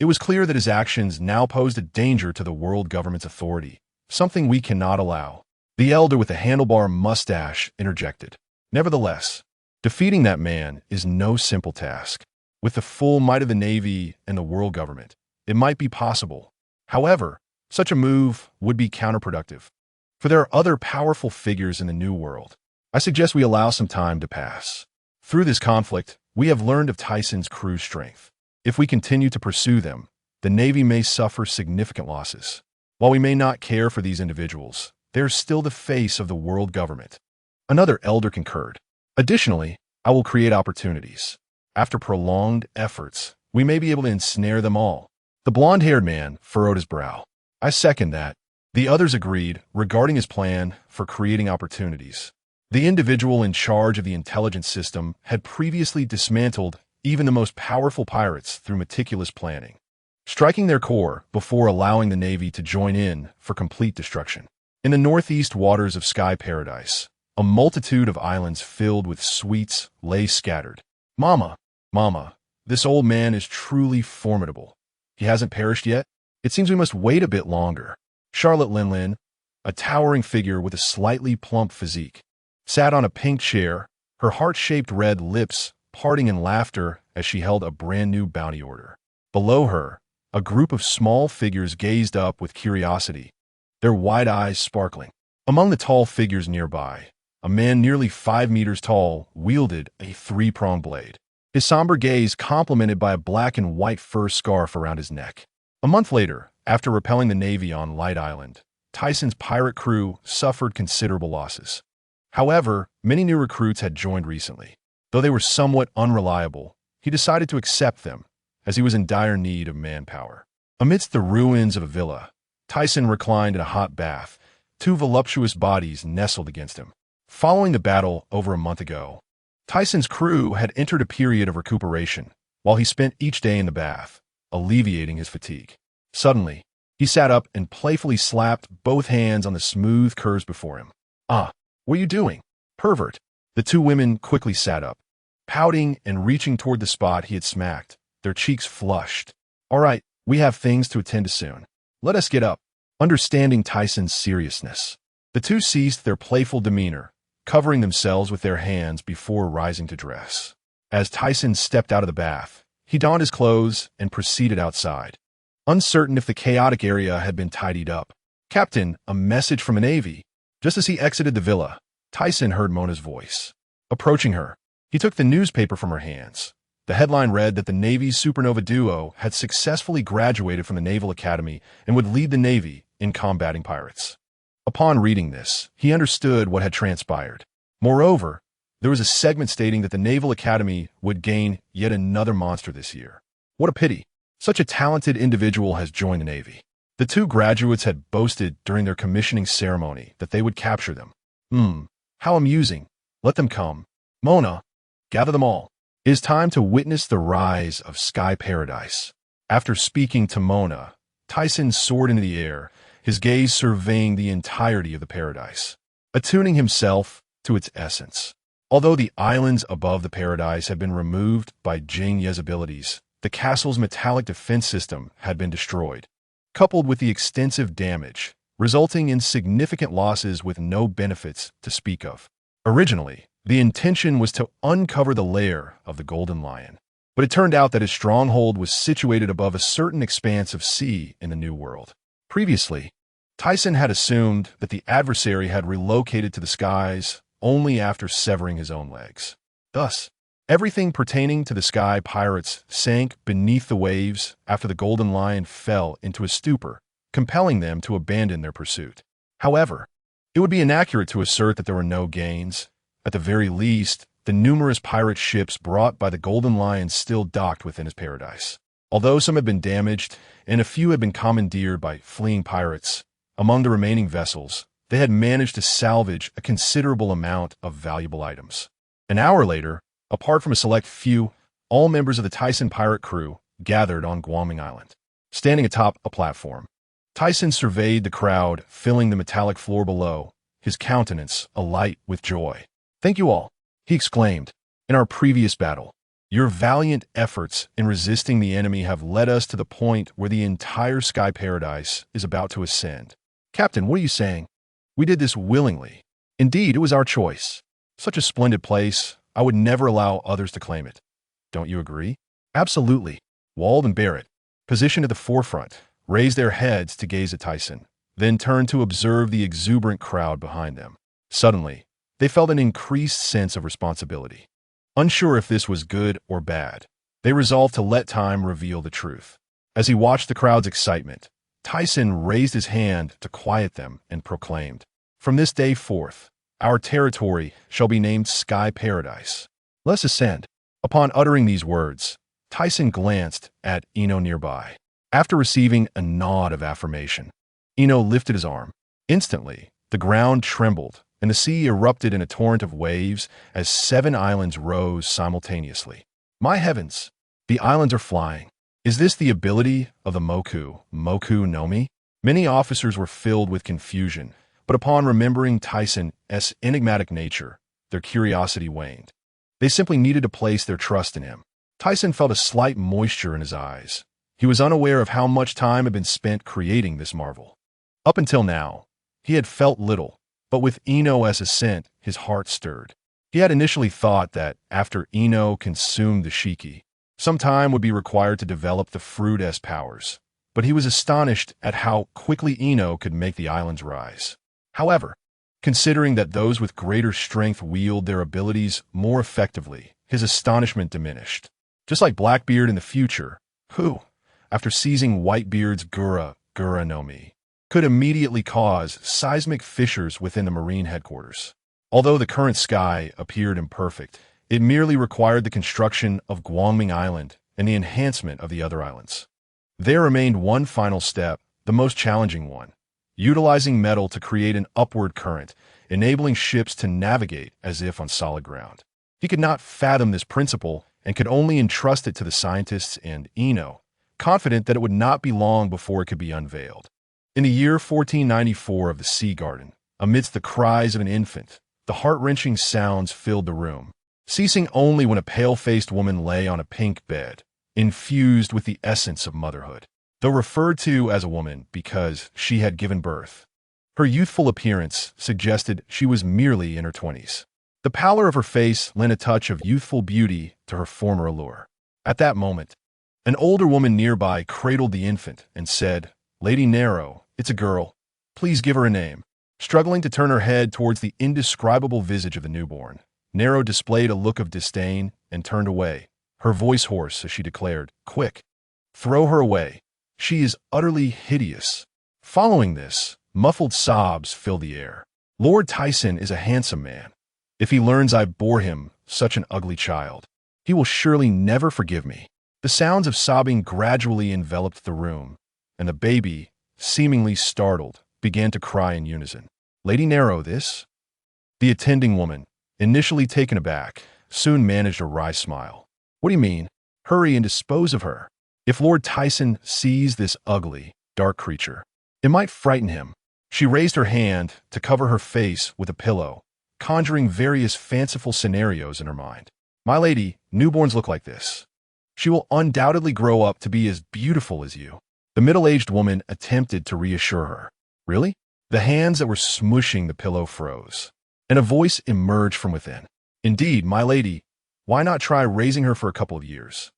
It was clear that his actions now posed a danger to the world government's authority, something we cannot allow. The elder with the handlebar mustache interjected. "Nevertheless, defeating that man is no simple task. With the full might of the Navy and the world government, it might be possible. However, such a move would be counterproductive, for there are other powerful figures in the New World. I suggest we allow some time to pass. Through this conflict, we have learned of Tyson's crew's strength. If we continue to pursue them, the Navy may suffer significant losses. While we may not care for these individuals, they are still the face of the world government." Another elder concurred. "Additionally, I will create opportunities. After prolonged efforts, we may be able to ensnare them all." The blonde-haired man furrowed his brow. "I second that." The others agreed regarding his plan for creating opportunities. The individual in charge of the intelligence system had previously dismantled even the most powerful pirates through meticulous planning, striking their core before allowing the Navy to join in for complete destruction. In the northeast waters of Sky Paradise, a multitude of islands filled with sweets lay scattered. Mama, this old man is truly formidable. He hasn't perished yet? It seems we must wait a bit longer." Charlotte Linlin, a towering figure with a slightly plump physique, sat on a pink chair, her heart-shaped red lips parting in laughter as she held a brand-new bounty order. Below her, a group of small figures gazed up with curiosity, their wide eyes sparkling. Among the tall figures nearby, a man nearly 5 meters tall wielded a 3-pronged blade, his somber gaze complemented by a black and white fur scarf around his neck. A month later, after repelling the Navy on Light Island, Tyson's pirate crew suffered considerable losses. However, many new recruits had joined recently. Though they were somewhat unreliable, he decided to accept them, as he was in dire need of manpower. Amidst the ruins of a villa, Tyson reclined in a hot bath, two voluptuous bodies nestled against him. Following the battle over a month ago, Tyson's crew had entered a period of recuperation, while he spent each day in the bath, alleviating his fatigue. Suddenly, he sat up and playfully slapped both hands on the smooth curves before him. "Ah, what are you doing, pervert?" The two women quickly sat up, pouting and reaching toward the spot he had smacked, their cheeks flushed. "All right, we have things to attend to soon. Let us get up." Understanding Tyson's seriousness, the two ceased their playful demeanor, covering themselves with their hands before rising to dress. As Tyson stepped out of the bath, he donned his clothes and proceeded outside, uncertain if the chaotic area had been tidied up. "Captain, a message from a Navy." Just as he exited the villa, Tyson heard Mona's voice. Approaching her, he took the newspaper from her hands. The headline read that the Navy's supernova duo had successfully graduated from the Naval Academy and would lead the Navy in combating pirates. Upon reading this, he understood what had transpired. Moreover, there was a segment stating that the Naval Academy would gain yet another monster this year. What a pity. Such a talented individual has joined the Navy. The two graduates had boasted during their commissioning ceremony that they would capture them. How amusing. Let them come. Mona, gather them all. It is time to witness the rise of Sky Paradise. After speaking to Mona, Tyson soared into the air, his gaze surveying the entirety of the paradise, attuning himself to its essence. Although the islands above the paradise had been removed by Jing-Ye's abilities, the castle's metallic defense system had been destroyed, coupled with the extensive damage, resulting in significant losses with no benefits to speak of. Originally, the intention was to uncover the lair of the Golden Lion, but it turned out that his stronghold was situated above a certain expanse of sea in the New World. Previously, Tyson had assumed that the adversary had relocated to the skies only after severing his own legs. Thus, everything pertaining to the Sky Pirates sank beneath the waves after the Golden Lion fell into a stupor, compelling them to abandon their pursuit. However, it would be inaccurate to assert that there were no gains. At the very least, the numerous pirate ships brought by the Golden Lion still docked within his paradise. Although some had been damaged, and a few had been commandeered by fleeing pirates, among the remaining vessels, they had managed to salvage a considerable amount of valuable items. An hour later, apart from a select few, all members of the Tyson pirate crew gathered on Guaming Island. Standing atop a platform, Tyson surveyed the crowd filling the metallic floor below, his countenance alight with joy. "Thank you all," he exclaimed. "In our previous battle, your valiant efforts in resisting the enemy have led us to the point where the entire Sky Paradise is about to ascend. Captain, what are you saying? We did this willingly. Indeed, it was our choice. Such a splendid place, I would never allow others to claim it. Don't you agree?" "Absolutely." Wald and Barrett, positioned at the forefront, raised their heads to gaze at Tyson, then turned to observe the exuberant crowd behind them. Suddenly, they felt an increased sense of responsibility. Unsure if this was good or bad, they resolved to let time reveal the truth. As he watched the crowd's excitement, Tyson raised his hand to quiet them and proclaimed, "From this day forth, our territory shall be named Sky Paradise. Let's ascend." Upon uttering these words, Tyson glanced at Eno nearby. After receiving a nod of affirmation, Eno lifted his arm. Instantly, the ground trembled, and the sea erupted in a torrent of waves as 7 islands rose simultaneously. My heavens! The islands are flying. Is this the ability of the Moku no Mi? Many officers were filled with confusion, but upon remembering Tyson's enigmatic nature, their curiosity waned. They simply needed to place their trust in him. Tyson felt a slight moisture in his eyes. He was unaware of how much time had been spent creating this marvel. Up until now, he had felt little, but with Eno's ascent, his heart stirred. He had initially thought that, after Eno consumed the Shiki, some time would be required to develop the Fruit-S powers, but he was astonished at how quickly Eno could make the islands rise. However, considering that those with greater strength wield their abilities more effectively, his astonishment diminished. Just like Blackbeard in the future, who, after seizing Whitebeard's Gura no Mi, could immediately cause seismic fissures within the Marine headquarters. Although the current sky appeared imperfect, it merely required the construction of Guangming Island and the enhancement of the other islands. There remained one final step, the most challenging one: utilizing metal to create an upward current, enabling ships to navigate as if on solid ground. He could not fathom this principle and could only entrust it to the scientists and Eno, confident that it would not be long before it could be unveiled. In the year 1494 of the Sea Garden, amidst the cries of an infant, the heart-wrenching sounds filled the room, ceasing only when a pale-faced woman lay on a pink bed, infused with the essence of motherhood, though referred to as a woman because she had given birth. Her youthful appearance suggested she was merely in her 20s. The pallor of her face lent a touch of youthful beauty to her former allure. At that moment, an older woman nearby cradled the infant and said, "Lady Nero, it's a girl. Please give her a name." Struggling to turn her head towards the indescribable visage of the newborn, Nero displayed a look of disdain and turned away, her voice hoarse as she declared, "Quick, throw her away. She is utterly hideous." Following this, muffled sobs filled the air. "Lord Tyson is a handsome man. If he learns I bore him such an ugly child, he will surely never forgive me." The sounds of sobbing gradually enveloped the room, and the baby, seemingly startled, began to cry in unison. "Lady Nero, this?" The attending woman, initially taken aback, soon managed a wry smile. "What do you mean? Hurry and dispose of her. If Lord Tyson sees this ugly, dark creature, it might frighten him." She raised her hand to cover her face with a pillow, conjuring various fanciful scenarios in her mind. "My lady, newborns look like this. She will undoubtedly grow up to be as beautiful as you." The middle-aged woman attempted to reassure her. "Really?" The hands that were smushing the pillow froze, and a voice emerged from within. "Indeed, my lady, why not try raising her for a couple of years?"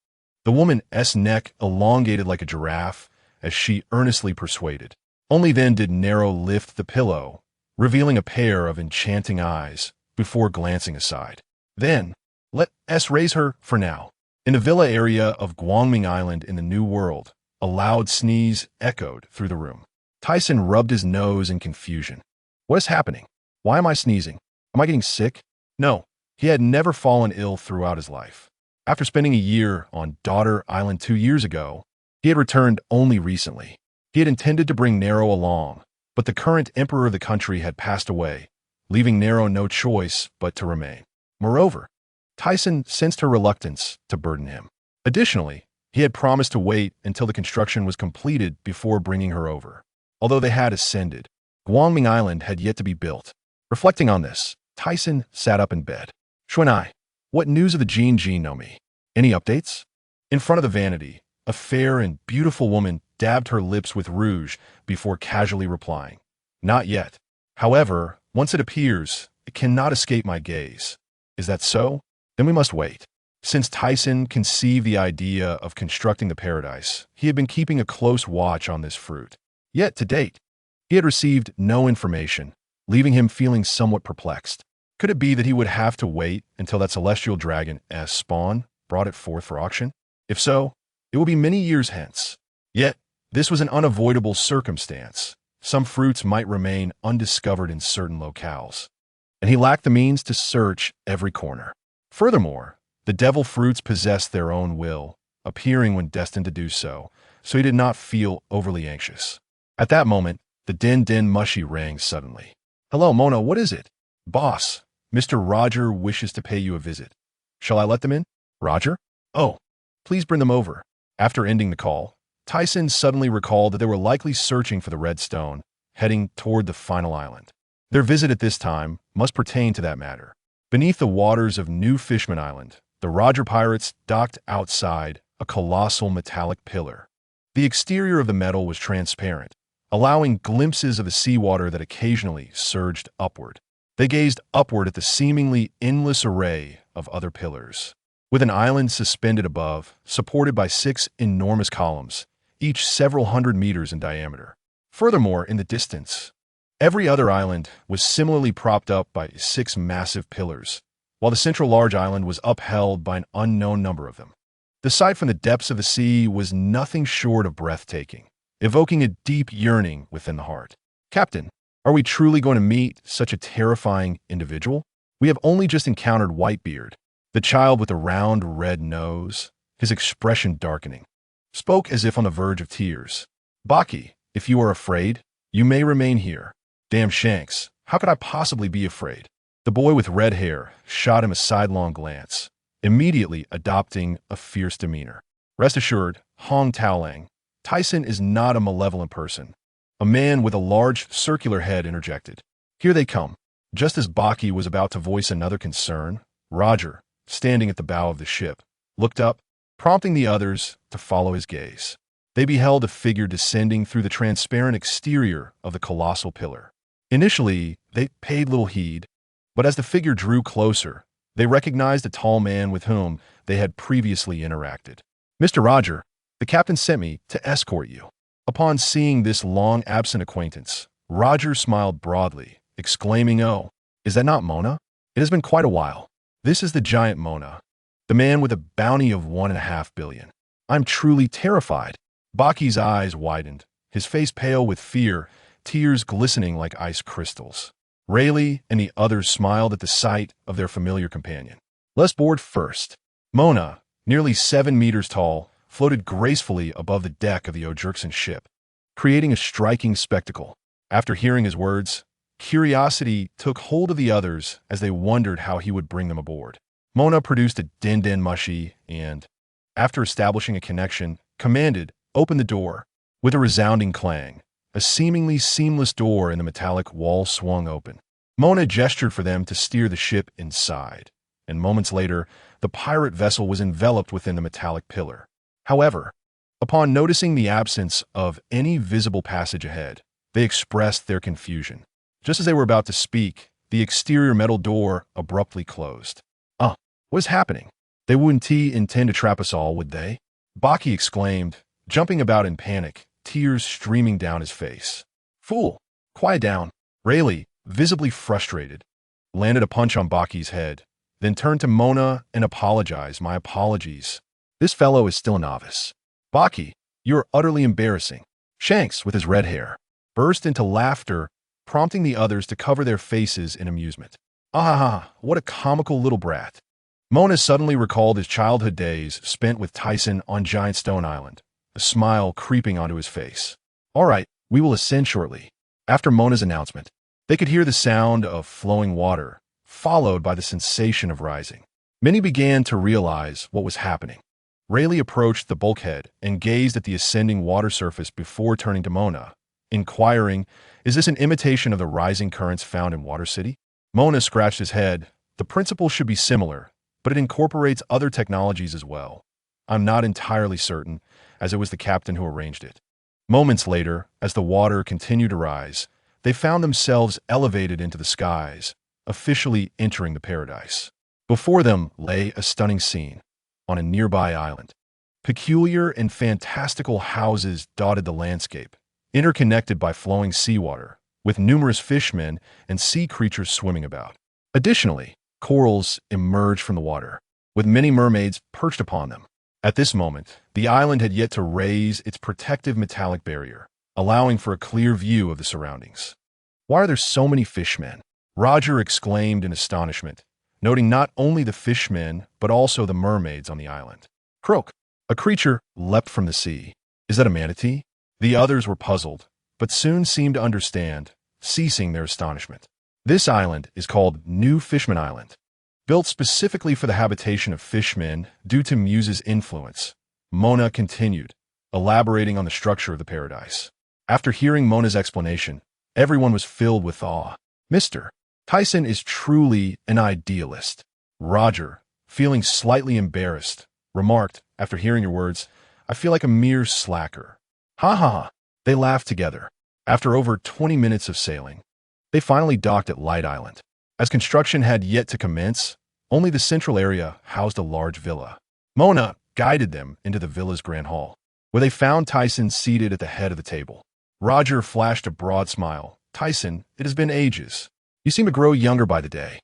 The woman's neck elongated like a giraffe as she earnestly persuaded. Only then did Nero lift the pillow, revealing a pair of enchanting eyes, before glancing aside. "Then, let us raise her for now." In the villa area of Guangming Island in the New World, a loud sneeze echoed through the room. Tyson rubbed his nose in confusion. "What is happening? Why am I sneezing? Am I getting sick?" No, he had never fallen ill throughout his life. After spending a year on Daughter Island 2 years ago, he had returned only recently. He had intended to bring Nero along, but the current emperor of the country had passed away, leaving Nero no choice but to remain. Moreover, Tyson sensed her reluctance to burden him. Additionally, he had promised to wait until the construction was completed before bringing her over. Although they had ascended, Guangming Island had yet to be built. Reflecting on this, Tyson sat up in bed. "Xuanai, what news of the Jean Nomi? Any updates?" In front of the vanity, a fair and beautiful woman dabbed her lips with rouge before casually replying, "Not yet. However, once it appears, it cannot escape my gaze." "Is that so? Then we must wait." Since Tyson conceived the idea of constructing the paradise, he had been keeping a close watch on this fruit. Yet, to date, he had received no information, leaving him feeling somewhat perplexed. Could it be that he would have to wait until that celestial dragon's spawn brought it forth for auction? If so, it will be many years hence. Yet, this was an unavoidable circumstance. Some fruits might remain undiscovered in certain locales, and he lacked the means to search every corner. Furthermore, the devil fruits possessed their own will, appearing when destined to do so, so he did not feel overly anxious. At that moment, the din mushy rang suddenly. "Hello, Mona, what is it?" "Boss, Mr. Roger wishes to pay you a visit." "Shall I let them in?" "Roger? Oh, please bring them over." After ending the call, Tyson suddenly recalled that they were likely searching for the red stone, heading toward the final island. Their visit at this time must pertain to that matter. Beneath the waters of New Fishman Island, the Roger pirates docked outside a colossal metallic pillar. The exterior of the metal was transparent, allowing glimpses of the seawater that occasionally surged upward. They gazed upward at the seemingly endless array of other pillars, with an island suspended above, supported by 6 enormous columns, each several hundred meters in diameter. Furthermore, in the distance, every other island was similarly propped up by 6 massive pillars, while the central large island was upheld by an unknown number of them. The sight from the depths of the sea was nothing short of breathtaking, evoking a deep yearning within the heart. "Captain, Are we truly going to meet such a terrifying individual? We have only just encountered Whitebeard, the child with the round red nose, his expression darkening, spoke as if on the verge of tears. Baki, if you are afraid, you may remain here. Damn Shanks, how could I possibly be afraid? The boy with red hair shot him a sidelong glance, immediately adopting a fierce demeanor. Rest assured, Hong Taolang, Tyson is not a malevolent person. A man with a large circular head interjected. Here they come. Just as Baki was about to voice another concern, Roger, standing at the bow of the ship, looked up, prompting the others to follow his gaze. They beheld a figure descending through the transparent exterior of the colossal pillar. Initially, they paid little heed, but as the figure drew closer, they recognized a tall man with whom they had previously interacted. Mr. Roger, the captain sent me to escort you. Upon seeing this long-absent acquaintance, Roger smiled broadly, exclaiming, "Oh, is that not Mona? It has been quite a while. This is the giant Mona, the man with a bounty of 1.5 billion. I'm truly terrified." Baki's eyes widened, his face pale with fear, tears glistening like ice crystals. Rayleigh and the others smiled at the sight of their familiar companion. Let's board first. Mona, nearly 7 meters tall, floated gracefully above the deck of the O'Jerkson ship, creating a striking spectacle. After hearing his words, curiosity took hold of the others as they wondered how he would bring them aboard. Mona produced a din-din mushi and, after establishing a connection, commanded, "Open the door." With a resounding clang, a seemingly seamless door in the metallic wall swung open. Mona gestured for them to steer the ship inside, and moments later, the pirate vessel was enveloped within the metallic pillar. However, upon noticing the absence of any visible passage ahead, they expressed their confusion. Just as they were about to speak, the exterior metal door abruptly closed. What is happening? They wouldn't intend to trap us all, would they? Baki exclaimed, jumping about in panic, tears streaming down his face. Fool! Quiet down. Rayleigh, visibly frustrated, landed a punch on Baki's head, then turned to Mona and apologized. "My apologies. This fellow is still a novice." "Baki, you're utterly embarrassing." Shanks, with his red hair, burst into laughter, prompting the others to cover their faces in amusement. "Ah, what a comical little brat." Mona suddenly recalled his childhood days spent with Tyson on Giant Stone Island, a smile creeping onto his face. "All right, we will ascend shortly." After Mona's announcement, they could hear the sound of flowing water, followed by the sensation of rising. Many began to realize what was happening. Rayleigh approached the bulkhead and gazed at the ascending water surface before turning to Mona, inquiring, "Is this an imitation of the rising currents found in Water City?" Mona scratched his head. "The principle should be similar, but it incorporates other technologies as well. I'm not entirely certain, as it was the captain who arranged it." Moments later, as the water continued to rise, they found themselves elevated into the skies, officially entering the paradise. Before them lay a stunning scene. On a nearby island, peculiar and fantastical houses dotted the landscape, interconnected by flowing seawater, with numerous fishmen and sea creatures swimming about. Additionally, corals emerged from the water, with many mermaids perched upon them. At this moment, the island had yet to raise its protective metallic barrier, allowing for a clear view of the surroundings. "Why are there so many fishmen?" Roger exclaimed in astonishment, noting not only the fishmen, but also the mermaids on the island. "Croak!" A creature leapt from the sea. "Is that a manatee?" The others were puzzled, but soon seemed to understand, ceasing their astonishment. "This island is called New Fishman Island, built specifically for the habitation of fishmen due to Muse's influence," Mona continued, elaborating on the structure of the paradise. After hearing Mona's explanation, everyone was filled with awe. "Mr. Tyson is truly an idealist." Roger, feeling slightly embarrassed, remarked, after hearing your words, "I feel like a mere slacker." "Ha ha ha." They laughed together. After over 20 minutes of sailing, they finally docked at Light Island. As construction had yet to commence, only the central area housed a large villa. Mona guided them into the villa's grand hall, where they found Tyson seated at the head of the table. Roger flashed a broad smile. "Tyson, it has been ages. You seem to grow younger by the day."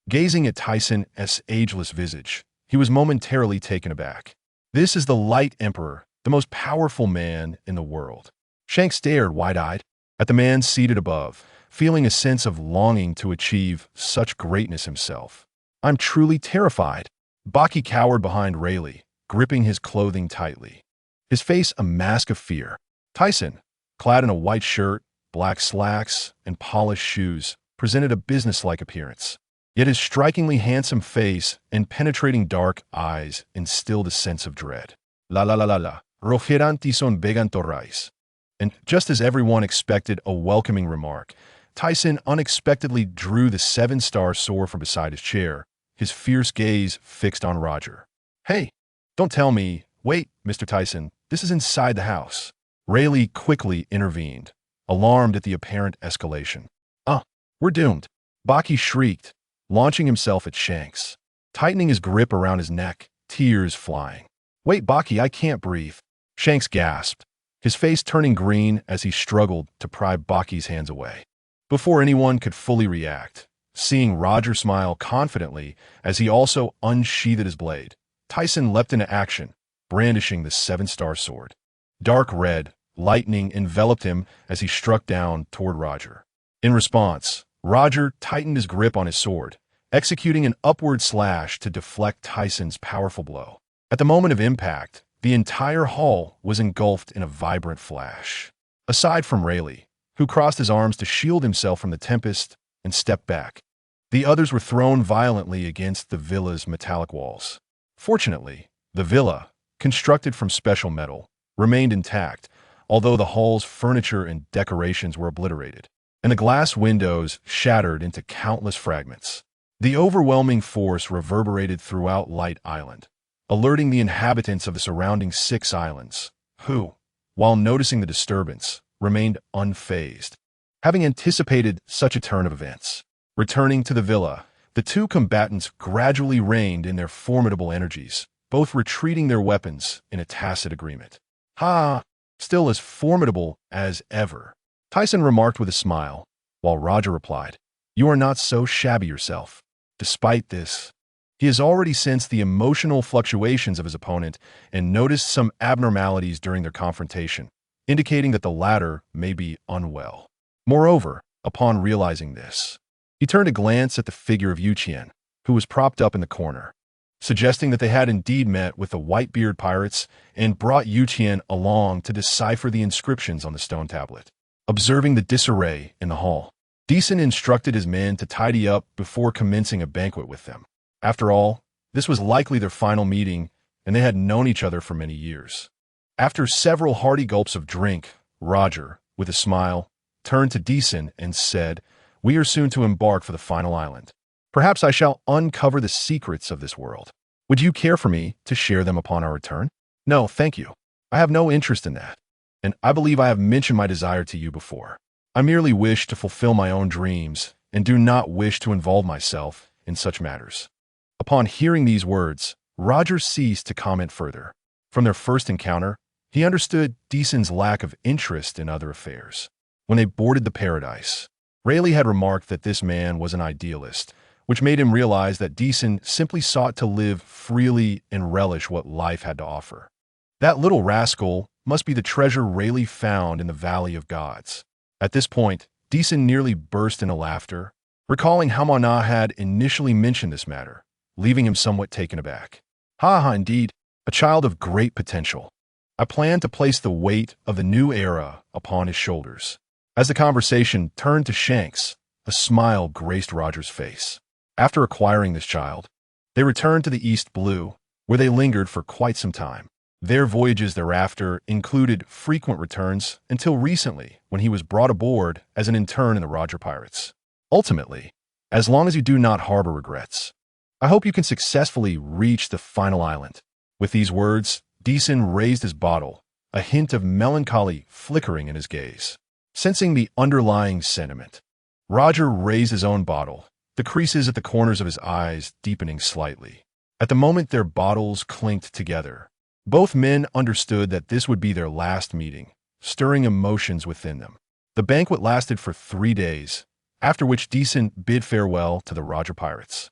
Gazing at Tyson's ageless visage, he was momentarily taken aback. "This is the Light Emperor, the most powerful man in the world." Shanks stared wide-eyed at the man seated above, feeling a sense of longing to achieve such greatness himself. I'm truly terrified. Haki cowered behind Rayleigh, gripping his clothing tightly, his face a mask of fear. Tyson, clad in a white shirt, black slacks, and polished shoes, presented a businesslike appearance. Yet his strikingly handsome face and penetrating dark eyes instilled a sense of dread. La, rojeranti son begantorrais. And just as everyone expected a welcoming remark, Tyson unexpectedly drew the 7-star sword from beside his chair, his fierce gaze fixed on Roger. Hey, don't tell me. Wait, Mr. Tyson, this is inside the house. Rayleigh quickly intervened, alarmed at the apparent escalation. We're doomed. Haki shrieked, launching himself at Shanks, tightening his grip around his neck, tears flying. Wait, Haki, I can't breathe. Shanks gasped, his face turning green as he struggled to pry Haki's hands away. Before anyone could fully react, seeing Roger smile confidently as he also unsheathed his blade, Tyson leapt into action, brandishing the 7-star sword. Dark red, lightning enveloped him as he struck down toward Roger. In response, Roger tightened his grip on his sword, executing an upward slash to deflect Tyson's powerful blow. At the moment of impact, the entire hall was engulfed in a vibrant flash. Aside from Rayleigh, who crossed his arms to shield himself from the tempest and stepped back, the others were thrown violently against the villa's metallic walls. Fortunately, the villa, constructed from special metal, remained intact, although the hall's furniture and decorations were obliterated, and the glass windows shattered into countless fragments. The overwhelming force reverberated throughout Light Island, alerting the inhabitants of the surrounding 6 islands, who, while noticing the disturbance, remained unfazed, having anticipated such a turn of events. Returning to the villa, the 2 combatants gradually reined in their formidable energies, both retreating their weapons in a tacit agreement. Still as formidable as ever, Tyson remarked with a smile, while Roger replied, You are not so shabby yourself. Despite this, he has already sensed the emotional fluctuations of his opponent and noticed some abnormalities during their confrontation, indicating that the latter may be unwell. Moreover, upon realizing this, he turned a glance at the figure of Yuqian, who was propped up in the corner, suggesting that they had indeed met with the Whitebeard pirates and brought Yuqian along to decipher the inscriptions on the stone tablet. Observing the disarray in the hall, Decent instructed his men to tidy up before commencing a banquet with them. After all, this was likely their final meeting, and they had known each other for many years. After several hearty gulps of drink, Roger, with a smile, turned to Decent and said, We are soon to embark for the final island. Perhaps I shall uncover the secrets of this world. Would you care for me to share them upon our return? No, thank you. I have no interest in that, and I believe I have mentioned my desire to you before. I merely wish to fulfill my own dreams and do not wish to involve myself in such matters. Upon hearing these words, Roger ceased to comment further. From their first encounter, he understood Decent's lack of interest in other affairs. When they boarded the Paradise, Rayleigh had remarked that this man was an idealist, which made him realize that Decent simply sought to live freely and relish what life had to offer. That little rascal must be the treasure Rayleigh found in the Valley of Gods. At this point, Decent nearly burst into laughter, recalling how Mana had initially mentioned this matter, leaving him somewhat taken aback. Indeed, a child of great potential. I plan to place the weight of the new era upon his shoulders. As the conversation turned to Shanks, a smile graced Roger's face. After acquiring this child, they returned to the East Blue, where they lingered for quite some time. Their voyages thereafter included frequent returns until recently, when he was brought aboard as an intern in the Roger Pirates. Ultimately, as long as you do not harbor regrets, I hope you can successfully reach the final island. With these words, Decent raised his bottle, a hint of melancholy flickering in his gaze. Sensing the underlying sentiment, Roger raised his own bottle, the creases at the corners of his eyes deepening slightly. At the moment their bottles clinked together, both men understood that this would be their last meeting, stirring emotions within them. The banquet lasted for 3 days, after which Decent bid farewell to the Roger Pirates.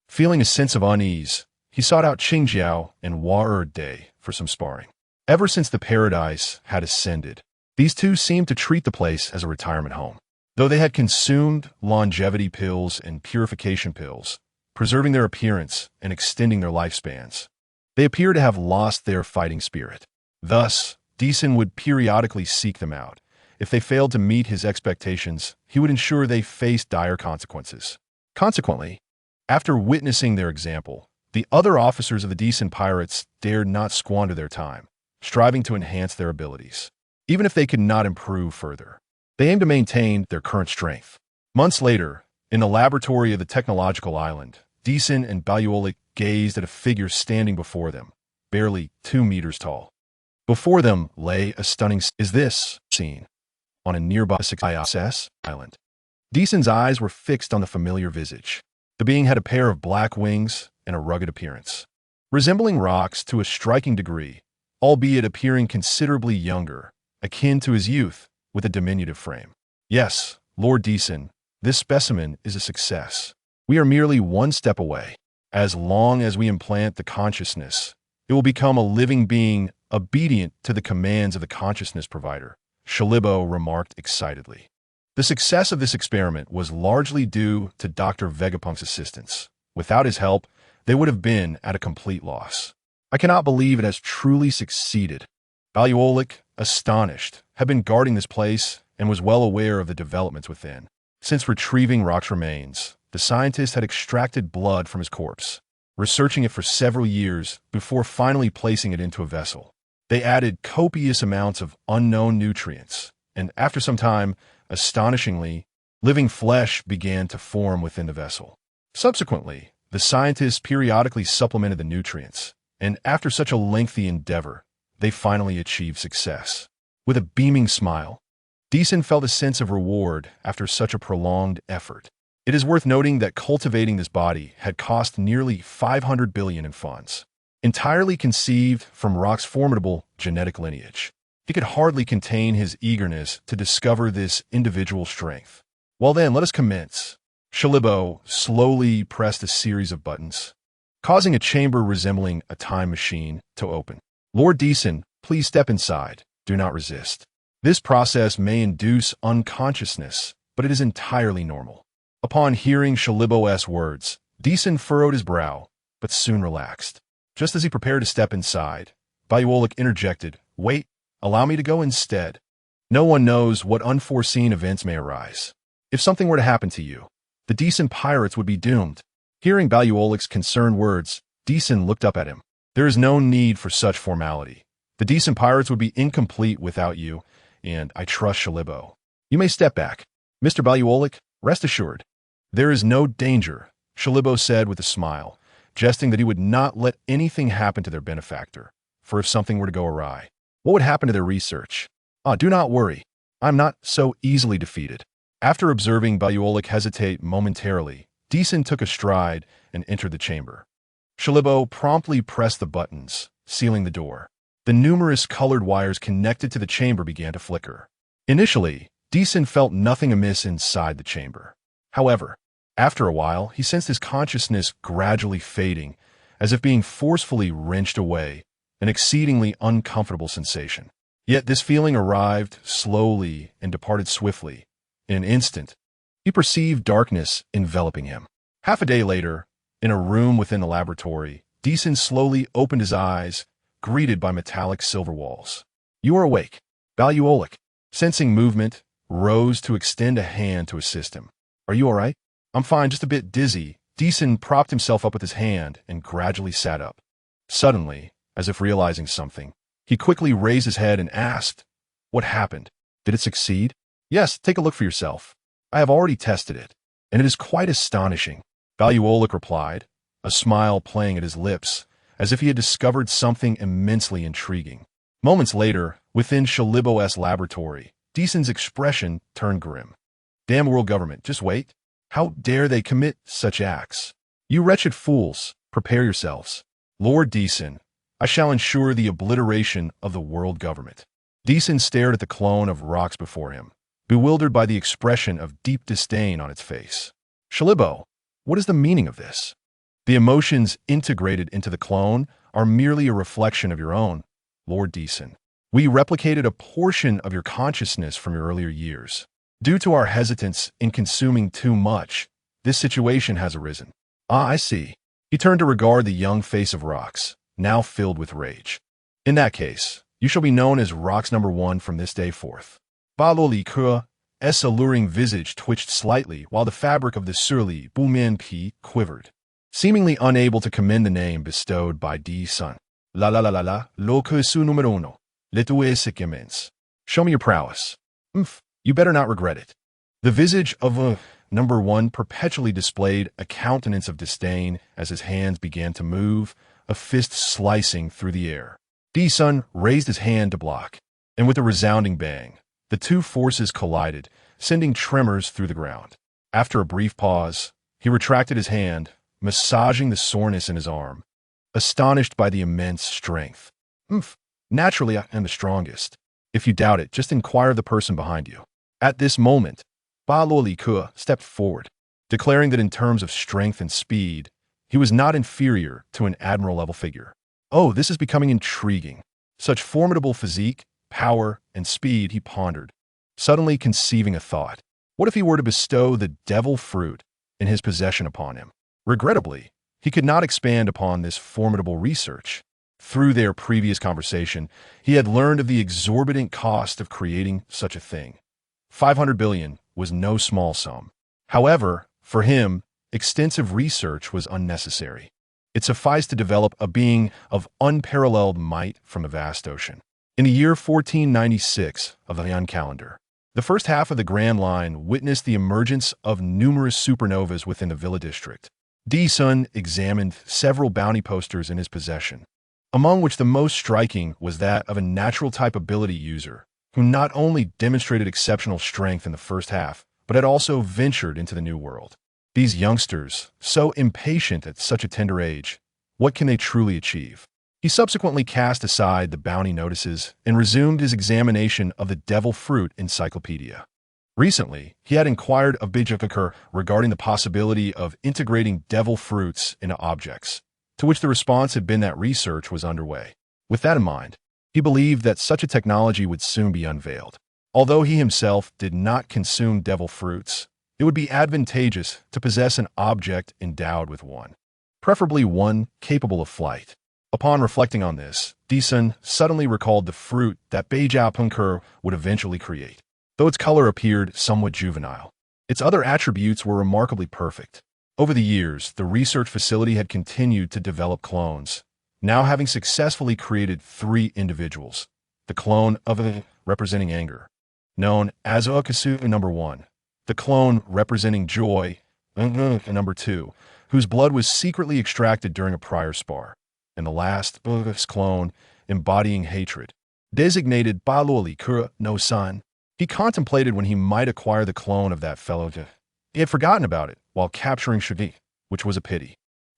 Feeling a sense of unease, he sought out Qingjiao and Day for some sparring. Ever since the Paradise had ascended, these two seemed to treat the place as a retirement home. Though they had consumed longevity pills and purification pills, preserving their appearance and extending their lifespans, they appear to have lost their fighting spirit. Thus, Deason would periodically seek them out. If they failed to meet his expectations, he would ensure they faced dire consequences. Consequently, after witnessing their example, the other officers of the Deason pirates dared not squander their time, striving to enhance their abilities, even if they could not improve further. They aimed to maintain their current strength. Months later, in the laboratory of the technological island, Deason and Baluolik gazed at a figure standing before them, barely 2 meters tall. Before them lay a stunning scene on a nearby ISS island. Deason's eyes were fixed on the familiar visage. The being had a pair of black wings and a rugged appearance, resembling rocks to a striking degree, albeit appearing considerably younger, akin to his youth, with a diminutive frame. Yes, Lord Deason, this specimen is a success. We are merely one step away. As long as we implant the consciousness, it will become a living being obedient to the commands of the consciousness provider, Shalibo remarked excitedly. The success of this experiment was largely due to Dr. Vegapunk's assistance. Without his help, they would have been at a complete loss. I cannot believe it has truly succeeded. Baluolik, astonished, had been guarding this place and was well aware of the developments within. Since retrieving Rock's remains, the scientist had extracted blood from his corpse, researching it for several years before finally placing it into a vessel. They added copious amounts of unknown nutrients, and after some time, astonishingly, living flesh began to form within the vessel. Subsequently, the scientists periodically supplemented the nutrients, and after such a lengthy endeavor, they finally achieved success. With a beaming smile, Deason felt a sense of reward after such a prolonged effort. It is worth noting that cultivating this body had cost nearly 500 billion in funds. Entirely conceived from Rock's formidable genetic lineage, he could hardly contain his eagerness to discover this individual strength. Well then, let us commence. Shalibo slowly pressed a series of buttons, causing a chamber resembling a time machine to open. Lord Deason, please step inside. Do not resist. This process may induce unconsciousness, but it is entirely normal. Upon hearing Shalibo's words, Deason furrowed his brow, but soon relaxed. Just as he prepared to step inside, Baluolik interjected, "Wait, allow me to go instead. No one knows what unforeseen events may arise. If something were to happen to you, the Deason pirates would be doomed." Hearing Baluolik's concerned words, Deason looked up at him. "There is no need for such formality. The Deason pirates would be incomplete without you, and I trust Shalibo. You may step back. Mr. Baluolik, rest assured. There is no danger," Shalibo said with a smile, jesting that he would not let anything happen to their benefactor, for if something were to go awry, what would happen to their research? Do not worry. I'm not so easily defeated." After observing Baluolik hesitate momentarily, Deason took a stride and entered the chamber. Shalibo promptly pressed the buttons, sealing the door. The numerous colored wires connected to the chamber began to flicker. Initially, Deason felt nothing amiss inside the chamber. However, after a while, he sensed his consciousness gradually fading, as if being forcefully wrenched away, an exceedingly uncomfortable sensation. Yet this feeling arrived slowly and departed swiftly. In an instant, he perceived darkness enveloping him. Half a day later, in a room within the laboratory, Deason slowly opened his eyes, greeted by metallic silver walls. "You are awake." Baluolik, sensing movement, rose to extend a hand to assist him. "Are you all right?" "I'm fine, just a bit dizzy." Deason propped himself up with his hand and gradually sat up. Suddenly, as if realizing something, he quickly raised his head and asked, "What happened? Did it succeed?" "Yes, take a look for yourself. I have already tested it, and it is quite astonishing," Baluolik replied, a smile playing at his lips, as if he had discovered something immensely intriguing. Moments later, within Shalibo's laboratory, Deason's expression turned grim. "Damn world government, just wait. How dare they commit such acts? You wretched fools, prepare yourselves. Lord Deason, I shall ensure the obliteration of the world government." Deason stared at the clone of rocks before him, bewildered by the expression of deep disdain on its face. "Shalibo, what is the meaning of this? The emotions integrated into the clone are merely a reflection of your own, Lord Deason. We replicated a portion of your consciousness from your earlier years. Due to our hesitance in consuming too much, this situation has arisen. Ah, I see. He turned to regard the young face of Rox, now filled with rage. In that case, you shall be known as Rox number 1 from this day forth. Ba Lo Li Ku's alluring visage twitched slightly while the fabric of the surly Bu Mian Pi quivered, seemingly unable to commend the name bestowed by D Sun. Lo que su numero uno. Le tue secumens. Show me your prowess. You better not regret it. The visage of number 1 perpetually displayed a countenance of disdain as his hands began to move, a fist slicing through the air. D Sun raised his hand to block, and with a resounding bang, the two forces collided, sending tremors through the ground. After a brief pause, he retracted his hand, massaging the soreness in his arm, astonished by the immense strength. Naturally, I am the strongest. If you doubt it, just inquire of the person behind you. At this moment, Ba Lo Li Ku stepped forward, declaring that in terms of strength and speed, he was not inferior to an admiral-level figure. Oh, this is becoming intriguing. Such formidable physique, power, and speed, he pondered, suddenly conceiving a thought. What if he were to bestow the devil fruit in his possession upon him? Regrettably, he could not expand upon this formidable research. Through their previous conversation, he had learned of the exorbitant cost of creating such a thing. 500 billion was no small sum. However, for him, extensive research was unnecessary. It sufficed to develop a being of unparalleled might from a vast ocean. In the year 1496 of the Heian calendar, the first half of the Grand Line witnessed the emergence of numerous supernovas within the Villa district. D Sun examined several bounty posters in his possession, among which the most striking was that of a natural type ability user, who not only demonstrated exceptional strength in the first half, but had also ventured into the New World. These youngsters, so impatient at such a tender age, what can they truly achieve? He subsequently cast aside the bounty notices and resumed his examination of the Devil Fruit Encyclopedia. Recently, he had inquired of Bijakur regarding the possibility of integrating devil fruits into objects, to which the response had been that research was underway. With that in mind, he believed that such a technology would soon be unveiled. Although he himself did not consume devil fruits, it would be advantageous to possess an object endowed with one, preferably one capable of flight. Upon reflecting on this, D-Sun suddenly recalled the fruit that Beijia Punker would eventually create. Though its color appeared somewhat juvenile, its other attributes were remarkably perfect. Over the years, the research facility had continued to develop clones, now having successfully created 3 individuals. The clone of a representing anger, known as Okasu number 1. The clone representing joy, number 2, whose blood was secretly extracted during a prior spar. And the last, clone, embodying hatred, designated Ba Lo Li Ku no San. He contemplated when he might acquire the clone of that fellow. He had forgotten about it while capturing Shagi, which was a pity.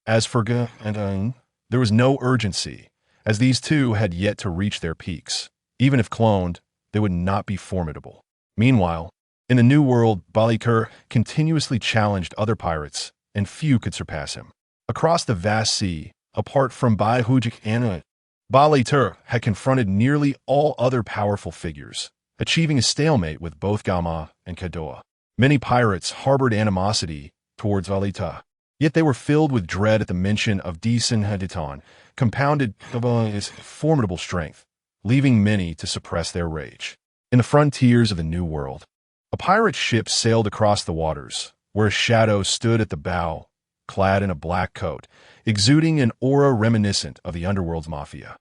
As for Ge and there was no urgency, as these two had yet to reach their peaks. Even if cloned, they would not be formidable. Meanwhile, in the New World, Balikur continuously challenged other pirates, and few could surpass him. Across the vast sea, apart from Bai Hujik and Balitur had confronted nearly all other powerful figures, achieving a stalemate with both Gama and Kadoa. Many pirates harbored animosity towards Valita, yet they were filled with dread at the mention of Decent Haditon, compounded by his formidable strength, leaving many to suppress their rage. In the frontiers of the New World, a pirate ship sailed across the waters, where a shadow stood at the bow, clad in a black coat, exuding an aura reminiscent of the underworld's mafia.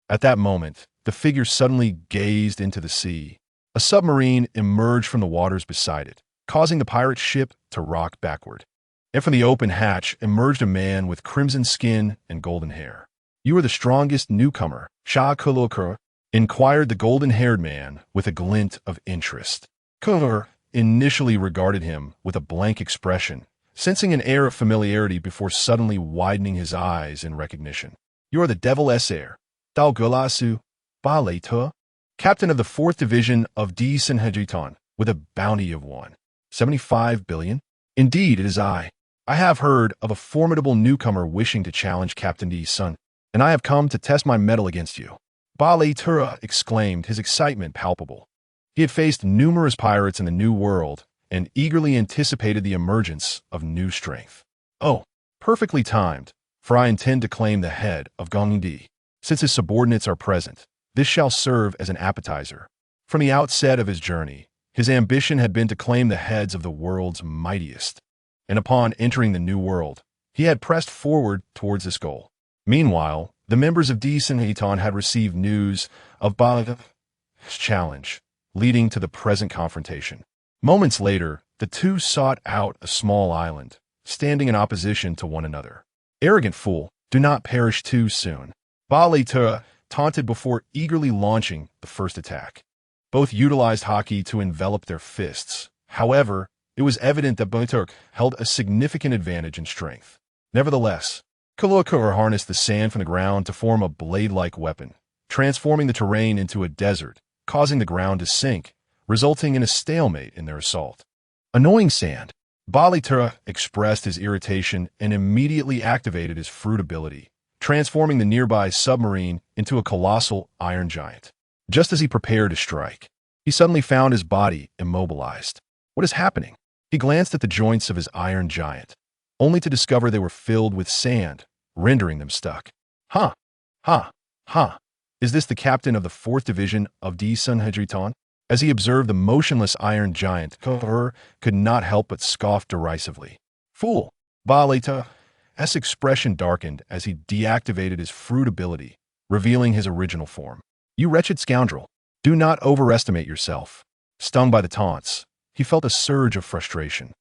At that moment, the figure suddenly gazed into the sea. A submarine emerged from the waters beside it, causing the pirate ship to rock backward. And from the open hatch emerged a man with crimson skin and golden hair. "You are the strongest newcomer, Sha Kulokura," inquired the golden-haired man with a glint of interest. Kulur initially regarded him with a blank expression, sensing an air of familiarity before suddenly widening his eyes in recognition. "You are the Devil Heir, Dao Gulasu Ba Le Tu, captain of the 4th Division of D Senhejiton, with a bounty of 1.75 billion? Indeed, it is I. I have heard of a formidable newcomer wishing to challenge Captain D's son, and I have come to test my mettle against you." Ba Le Tura exclaimed, his excitement palpable. He had faced numerous pirates in the New World and eagerly anticipated the emergence of new strength. Oh, perfectly timed, for I intend to claim the head of Gongdi. Since his subordinates are present, this shall serve as an appetizer. From the outset of his journey, his ambition had been to claim the heads of the world's mightiest. And upon entering the New World, he had pressed forward towards this goal. Meanwhile, the members of Eton had received news of Balaga's challenge, leading to the present confrontation. Moments later, the two sought out a small island, standing in opposition to one another. Arrogant fool, do not perish too soon. Balaga's taunted before eagerly launching the first attack. Both utilized Haki to envelop their fists. However, it was evident that Balaga's held a significant advantage in strength. Nevertheless, Kalokar harnessed the sand from the ground to form a blade-like weapon, transforming the terrain into a desert, causing the ground to sink, resulting in a stalemate in their assault. Annoying sand. Balaga's expressed his irritation and immediately activated his fruit ability, transforming the nearby submarine into a colossal iron giant. Just as he prepared to strike, he suddenly found his body immobilized. What is happening? He glanced at the joints of his iron giant, only to discover they were filled with sand, rendering them stuck. Ha! Ha! Ha! Is this the captain of the 4th Division of Sanhedriton? As he observed the motionless iron giant, could not help but scoff derisively. Fool! Balaga's expression darkened as he deactivated his fruit ability, revealing his original form. You wretched scoundrel! Do not overestimate yourself. Stung by the taunts, he felt a surge of frustration.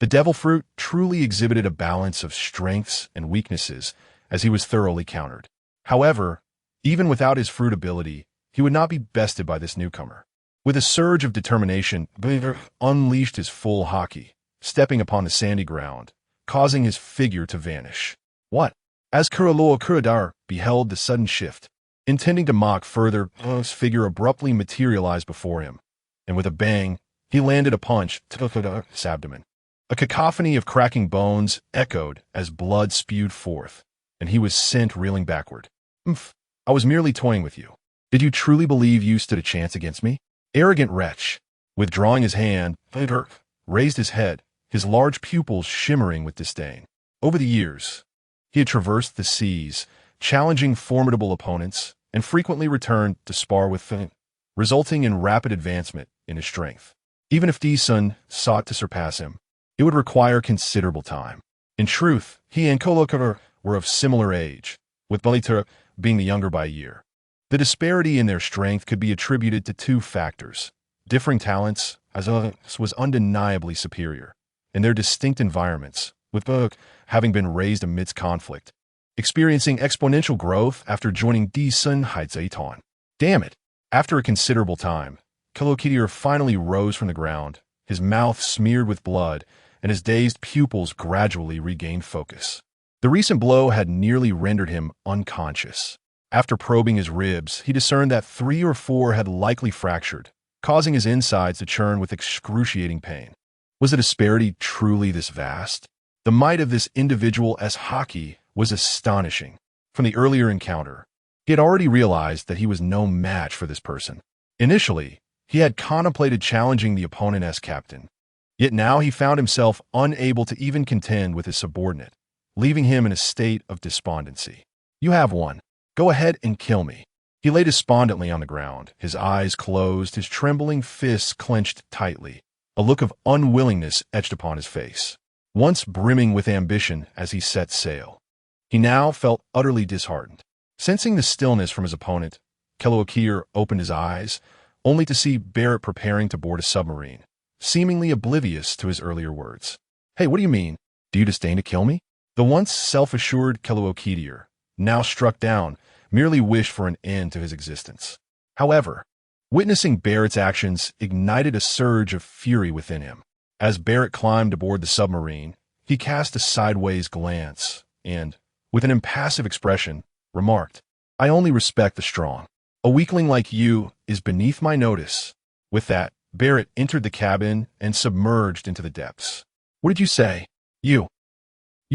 The devil fruit truly exhibited a balance of strengths and weaknesses as he was thoroughly countered. However, even without his fruit ability, he would not be bested by this newcomer. With a surge of determination, Balaga's unleashed his full Haki, stepping upon the sandy ground, causing his figure to vanish. What? As Kuradar beheld the sudden shift, intending to mock further, his figure abruptly materialized before him, and with a bang, he landed a punch to his abdomen. A cacophony of cracking bones echoed as blood spewed forth, and he was sent reeling backward. I was merely toying with you. Did you truly believe you stood a chance against me? Arrogant wretch. Withdrawing his hand, Balaga's raised his head, his large pupils shimmering with disdain. Over the years, he had traversed the seas, challenging formidable opponents, and frequently returned to spar with them, resulting in rapid advancement in his strength. Even if D-Sun sought to surpass him, it would require considerable time. In truth, he and Kalokar were of similar age, with Balaga's being the younger by a year. The disparity in their strength could be attributed to two factors: differing talents, as Balaga's was undeniably superior, and their distinct environments, with Balaga's having been raised amidst conflict, experiencing exponential growth after joining Sanhedriton. Damn it! After a considerable time, Kalokar finally rose from the ground, his mouth smeared with blood, and his dazed pupils gradually regained focus. The recent blow had nearly rendered him unconscious. After probing his ribs, he discerned that 3 or 4 had likely fractured, causing his insides to churn with excruciating pain. Was the disparity truly this vast? The might of this individual as Haki was astonishing. From the earlier encounter, he had already realized that he was no match for this person. Initially, he had contemplated challenging the opponent as captain. Yet now he found himself unable to even contend with his subordinate, leaving him in a state of despondency. You have won. Go ahead and kill me. He lay despondently on the ground, his eyes closed, his trembling fists clenched tightly, a look of unwillingness etched upon his face. Once brimming with ambition as he set sail, he now felt utterly disheartened. Sensing the stillness from his opponent, Kalokar opened his eyes, only to see Barrett preparing to board a submarine, seemingly oblivious to his earlier words. Hey, what do you mean? Do you disdain to kill me? The once self-assured Kalokar, now struck down, merely wished for an end to his existence. However, witnessing Barrett's actions ignited a surge of fury within him. As Barrett climbed aboard the submarine, he cast a sideways glance and, with an impassive expression, remarked, I only respect the strong. A weakling like you is beneath my notice. With that, Barrett entered the cabin and submerged into the depths. What did you say? You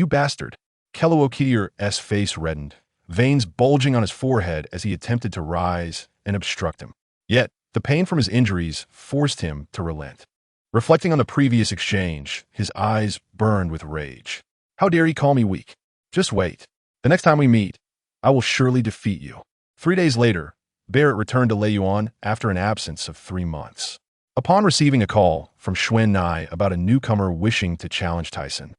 bastard. Kalokar's face reddened, veins bulging on his forehead as he attempted to rise and obstruct him. Yet, The pain from his injuries forced him to relent. Reflecting on the previous exchange, his eyes burned with rage. How dare he call me weak? Just wait. The next time we meet, I will surely defeat you. 3 days later, Barrett returned to Leiyuan after an absence of 3 months. Upon receiving a call from Xuan about a newcomer wishing to challenge Tyson,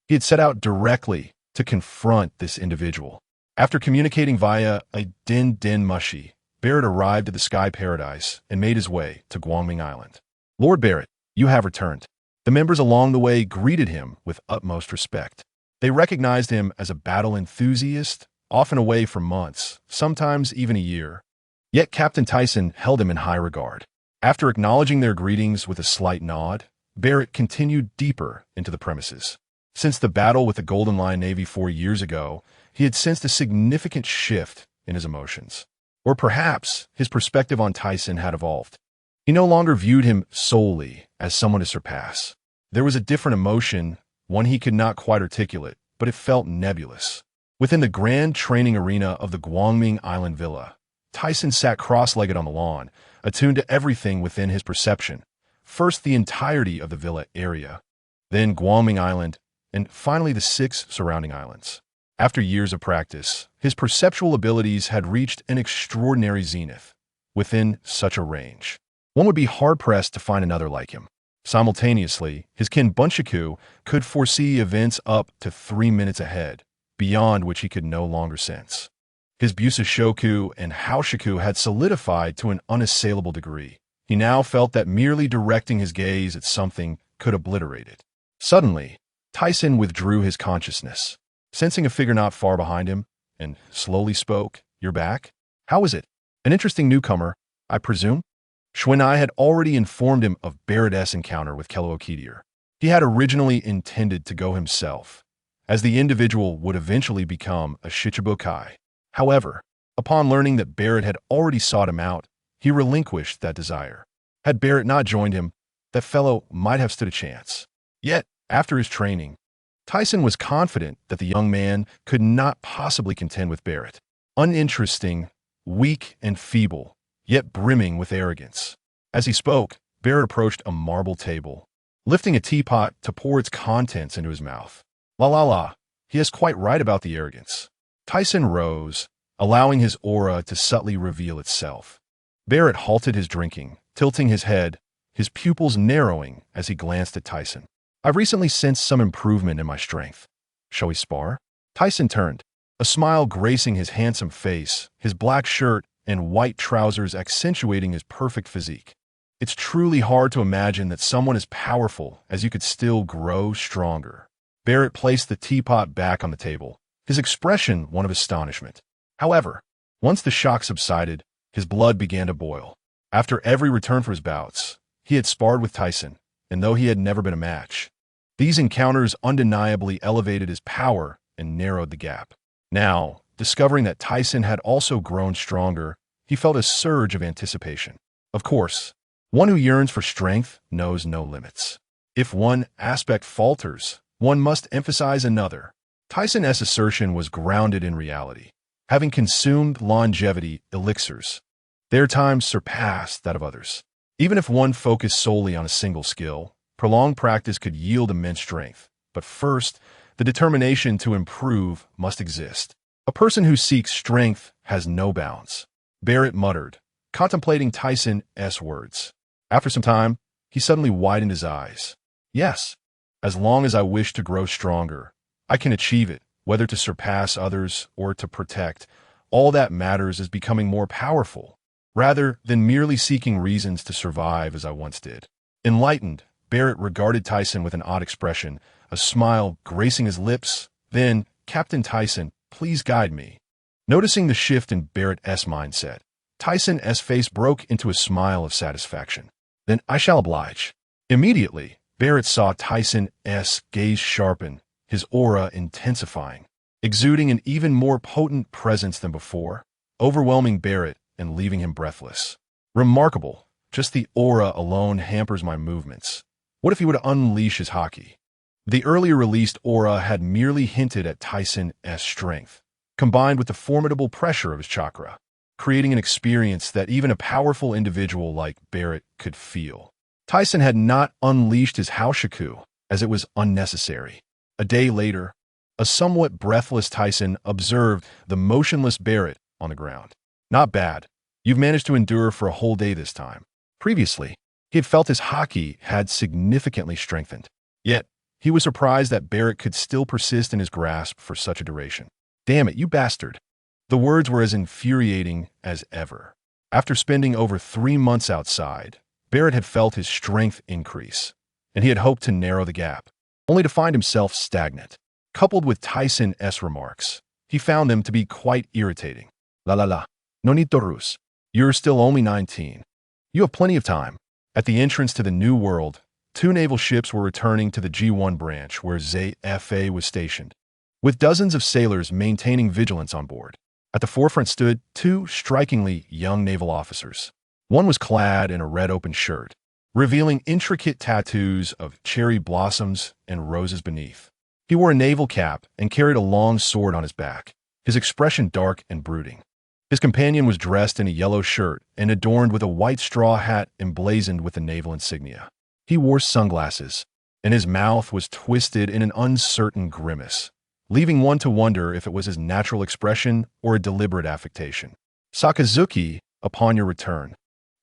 he had set out directly to confront this individual. After communicating via a din mushi, Barrett arrived at the Sky Paradise and made his way to Guangming Island. Lord Barrett, you have returned. The members along the way greeted him with utmost respect. They recognized him as a battle enthusiast, often away for months, sometimes even a year. Yet Captain Tyson held him in high regard. After acknowledging their greetings with a slight nod, Barrett continued deeper into the premises. Since the battle with the Golden Lion Navy 4 years ago, he had sensed a significant shift in his emotions. Or perhaps his perspective on Tyson had evolved. He no longer viewed him solely as someone to surpass. There was a different emotion, one he could not quite articulate, but it felt nebulous. Within the grand training arena of the Guangming Island Villa, Tyson sat cross-legged on the lawn, attuned to everything within his perception. First the entirety of the villa area, then Guangming Island, and finally the 6 surrounding islands. After years of practice, his perceptual abilities had reached an extraordinary zenith. Within such a range, one would be hard-pressed to find another like him. Simultaneously, his kin Bunshiku could foresee events up to 3 minutes ahead, beyond which he could no longer sense. His Busashoku and Haoshiku had solidified to an unassailable degree. He now felt that merely directing his gaze at something could obliterate it. Suddenly, Tyson withdrew his consciousness, sensing a figure not far behind him, and slowly spoke, "You're back? How is it? An interesting newcomer, I presume?" Xuan had already informed him of Barrett's encounter with Keloakidir. He had originally intended to go himself, as the individual would eventually become a Shichibukai. However, upon learning that Barrett had already sought him out, he relinquished that desire. Had Barrett not joined him, that fellow might have stood a chance. Yet, after his training, Tyson was confident that the young man could not possibly contend with Barrett. Uninteresting, weak and feeble, yet brimming with arrogance. As he spoke, Barrett approached a marble table, lifting a teapot to pour its contents into his mouth. La, he is quite right about the arrogance. Tyson rose, allowing his aura to subtly reveal itself. Barrett halted his drinking, tilting his head, his pupils narrowing as he glanced at Tyson. "I've recently sensed some improvement in my strength. Shall we spar?" Tyson turned, a smile gracing his handsome face, his black shirt and white trousers accentuating his perfect physique. It's truly hard to imagine that someone as powerful as you could still grow stronger. Barrett placed the teapot back on the table, his expression one of astonishment. However, once the shock subsided, his blood began to boil. After every return for his bouts, he had sparred with Tyson, and though he had never been a match, these encounters undeniably elevated his power and narrowed the gap. Now, discovering that Tyson had also grown stronger, he felt a surge of anticipation. Of course, one who yearns for strength knows no limits. If one aspect falters, one must emphasize another. Tyson's assertion was grounded in reality. Having consumed longevity elixirs, their time surpassed that of others. Even if one focused solely on a single skill, prolonged practice could yield immense strength. But first, the determination to improve must exist. A person who seeks strength has no bounds. Barrett muttered, contemplating Tyson's words. After some time, he suddenly widened his eyes. "Yes, as long as I wish to grow stronger, I can achieve it, whether to surpass others or to protect. All that matters is becoming more powerful, rather than merely seeking reasons to survive as I once did." Enlightened, Barrett regarded Tyson with an odd expression, a smile gracing his lips. Then, "Captain Tyson, please guide me." Noticing the shift in Barrett's mindset, Tyson's face broke into a smile of satisfaction. "Then I shall oblige." Immediately, Barrett saw Tyson's gaze sharpen, his aura intensifying, exuding an even more potent presence than before, overwhelming Barrett and leaving him breathless. Remarkable, just the aura alone hampers my movements. What if he would unleash his Haki? The earlier released aura had merely hinted at Tyson's strength, combined with the formidable pressure of his chakra. creating an experience that even a powerful individual like Barrett could feel. Tyson had not unleashed his Haoshiku, as it was unnecessary. A day later, a somewhat breathless Tyson observed the motionless Barrett on the ground. Not bad. You've managed to endure for a whole day this time. Previously, he had felt his Haki had significantly strengthened. Yet, he was surprised that Barrett could still persist in his grasp for such a duration. Damn it, you bastard. The words were as infuriating as ever. After spending over 3 months outside, Barrett had felt his strength increase, and he had hoped to narrow the gap, only to find himself stagnant. Coupled with Tyson's remarks, he found them to be quite irritating. La, no need to ruse. You're still only 19. You have plenty of time. At the entrance to the New World, 2 naval ships were returning to the G1 branch where ZFA was stationed, with dozens of sailors maintaining vigilance on board. At the forefront stood 2 strikingly young naval officers. One was clad in a red open shirt, revealing intricate tattoos of cherry blossoms and roses beneath. He wore a naval cap and carried a long sword on his back, his expression dark and brooding. His companion was dressed in a yellow shirt and adorned with a white straw hat emblazoned with the naval insignia. He wore sunglasses, and his mouth was twisted in an uncertain grimace, leaving one to wonder if it was his natural expression or a deliberate affectation. Sakazuki, upon your return,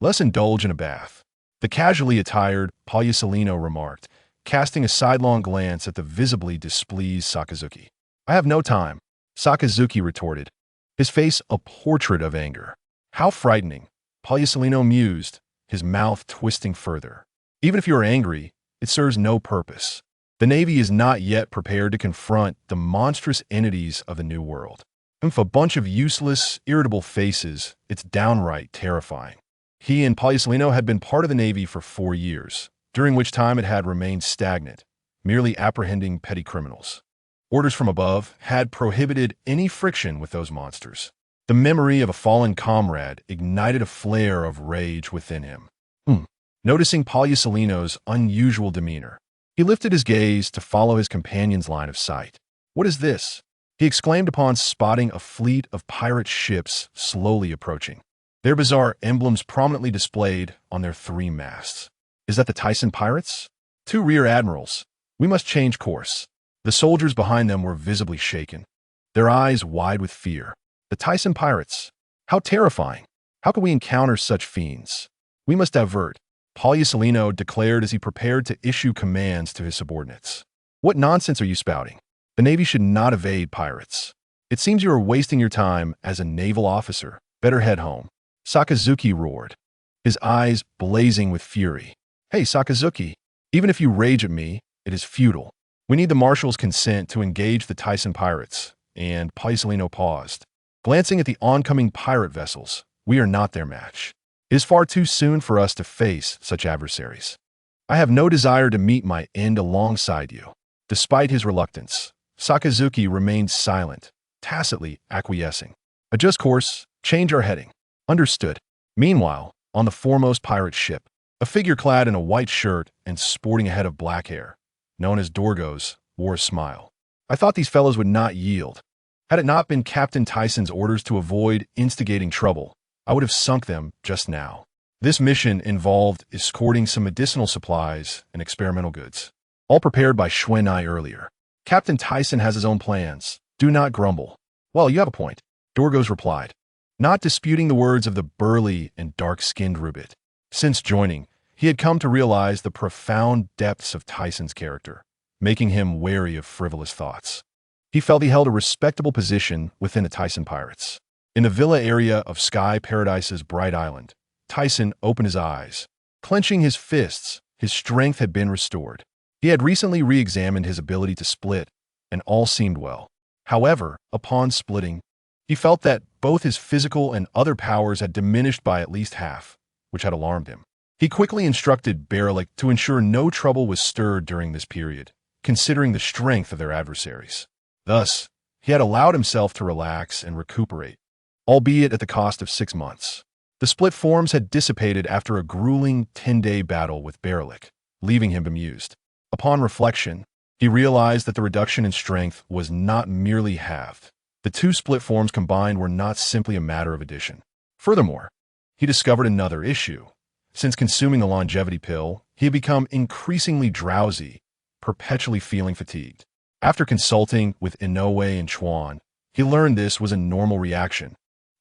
let's indulge in a bath, the casually attired Palyasolino remarked, casting a sidelong glance at the visibly displeased Sakazuki. I have no time, Sakazuki retorted, his face a portrait of anger. How frightening, Palyasolino mused, his mouth twisting further. Even if you are angry, it serves no purpose. The Navy is not yet prepared to confront the monstrous entities of the New World. And for a bunch of useless, irritable faces, it's downright terrifying. He and Palyasolino had been part of the Navy for 4 years, during which time it had remained stagnant, merely apprehending petty criminals. Orders from above had prohibited any friction with those monsters. The memory of a fallen comrade ignited a flare of rage within him. Noticing Palyasolino's unusual demeanor, he lifted his gaze to follow his companion's line of sight. What is this? He exclaimed upon spotting a fleet of pirate ships slowly approaching, their bizarre emblems prominently displayed on their 3 masts. Is that the Tyson pirates? 2 rear admirals. We must change course. The soldiers behind them were visibly shaken, their eyes wide with fear. The Tyson pirates. How terrifying. How could we encounter such fiends? We must divert, Palyasolino declared as he prepared to issue commands to his subordinates. What nonsense are you spouting? The Navy should not evade pirates. It seems you are wasting your time as a naval officer. Better head home. Sakazuki roared, his eyes blazing with fury. Hey, Sakazuki, even if you rage at me, it is futile. We need the marshal's consent to engage the Tyson pirates, and Palyasolino paused. Glancing at the oncoming pirate vessels, we are not their match. It is far too soon for us to face such adversaries. I have no desire to meet my end alongside you. Despite his reluctance, Sakazuki remained silent, tacitly acquiescing. Adjust course, change our heading. Understood. Meanwhile, on the foremost pirate ship, a figure clad in a white shirt and sporting a head of black hair, known as Dorgos, wore a smile. I thought these fellows would not yield. Had it not been Captain Tyson's orders to avoid instigating trouble, I would have sunk them just now. This mission involved escorting some medicinal supplies and experimental goods, all prepared by Xuanai earlier. Captain Tyson has his own plans. Do not grumble. Well, you have a point, Dorgos replied, not disputing the words of the burly and dark-skinned Rubit. Since joining, he had come to realize the profound depths of Tyson's character, making him wary of frivolous thoughts. He felt he held a respectable position within the Tyson pirates. In the villa area of Sky Paradise's Bright Island, Tyson opened his eyes. Clenching his fists, his strength had been restored. He had recently re-examined his ability to split, and all seemed well. However, upon splitting, he felt that both his physical and other powers had diminished by at least half, which had alarmed him. He quickly instructed Berlik to ensure no trouble was stirred during this period, considering the strength of their adversaries. Thus, he had allowed himself to relax and recuperate, albeit at the cost of 6 months. The split forms had dissipated after a grueling 10-day battle with Berlik, leaving him bemused. Upon reflection, he realized that the reduction in strength was not merely halved. The 2 split forms combined were not simply a matter of addition. Furthermore, he discovered another issue. Since consuming the longevity pill, he had become increasingly drowsy, perpetually feeling fatigued. After consulting with Inoue and Chuan, he learned this was a normal reaction,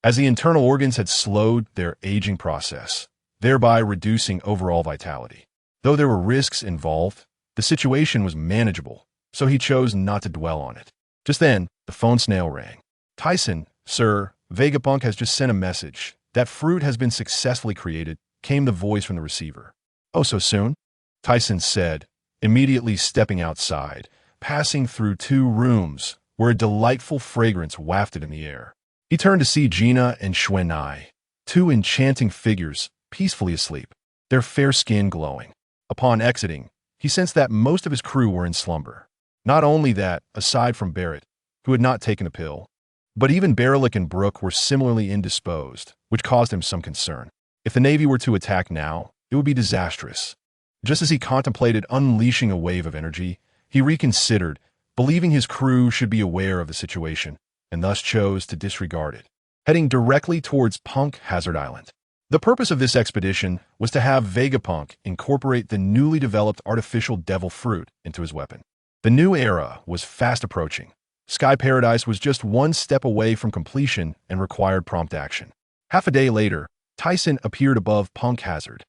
as the internal organs had slowed their aging process, thereby reducing overall vitality. Though there were risks involved, the situation was manageable, so he chose not to dwell on it. Just then, the phone snail rang. "Tyson, sir, Vegapunk has just sent a message. That fruit has been successfully created," came the voice from the receiver. "Oh, so soon?" Tyson said, immediately stepping outside, passing through 2 rooms where a delightful fragrance wafted in the air. He turned to see Gina and Xuanai, 2 enchanting figures, peacefully asleep, their fair skin glowing. Upon exiting, he sensed that most of his crew were in slumber. Not only that, aside from Barrett, who had not taken the pill, but even Barrelick and Brooke were similarly indisposed, which caused him some concern. If the Navy were to attack now, it would be disastrous. Just as he contemplated unleashing a wave of energy, he reconsidered, believing his crew should be aware of the situation, and thus chose to disregard it, heading directly towards Punk Hazard Island. The purpose of this expedition was to have Vegapunk incorporate the newly developed artificial devil fruit into his weapon. The new era was fast approaching. Sky Paradise was just 1 step away from completion and required prompt action. Half a day later, Tyson appeared above Punk Hazard,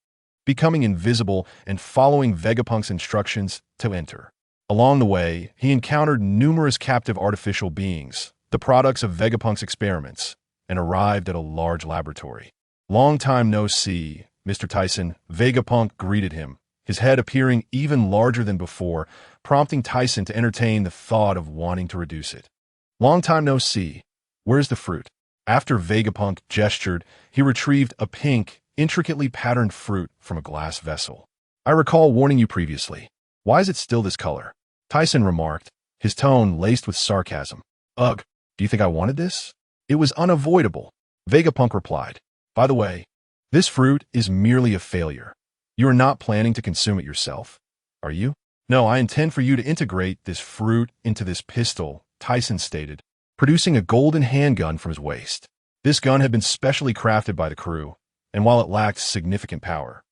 becoming invisible and following Vegapunk's instructions to enter. Along the way, he encountered numerous captive artificial beings, the products of Vegapunk's experiments, and arrived at a large laboratory. "Long time no see, Mr. Tyson," Vegapunk greeted him, his head appearing even larger than before, prompting Tyson to entertain the thought of wanting to reduce it. "Long time no see. Where's the fruit?" After Vegapunk gestured, he retrieved a pink, intricately patterned fruit from a glass vessel. "I recall warning you previously. Why is it still this color?" Tyson remarked, his tone laced with sarcasm. "Ugh, do you think I wanted this?" "It was unavoidable," Vegapunk replied. "By the way, this fruit is merely a failure. You are not planning to consume it yourself, are you?" "No, I intend for you to integrate this fruit into this pistol," Tyson stated, producing a golden handgun from his waist. This gun had been specially crafted by the crew, and while it lacked significant power,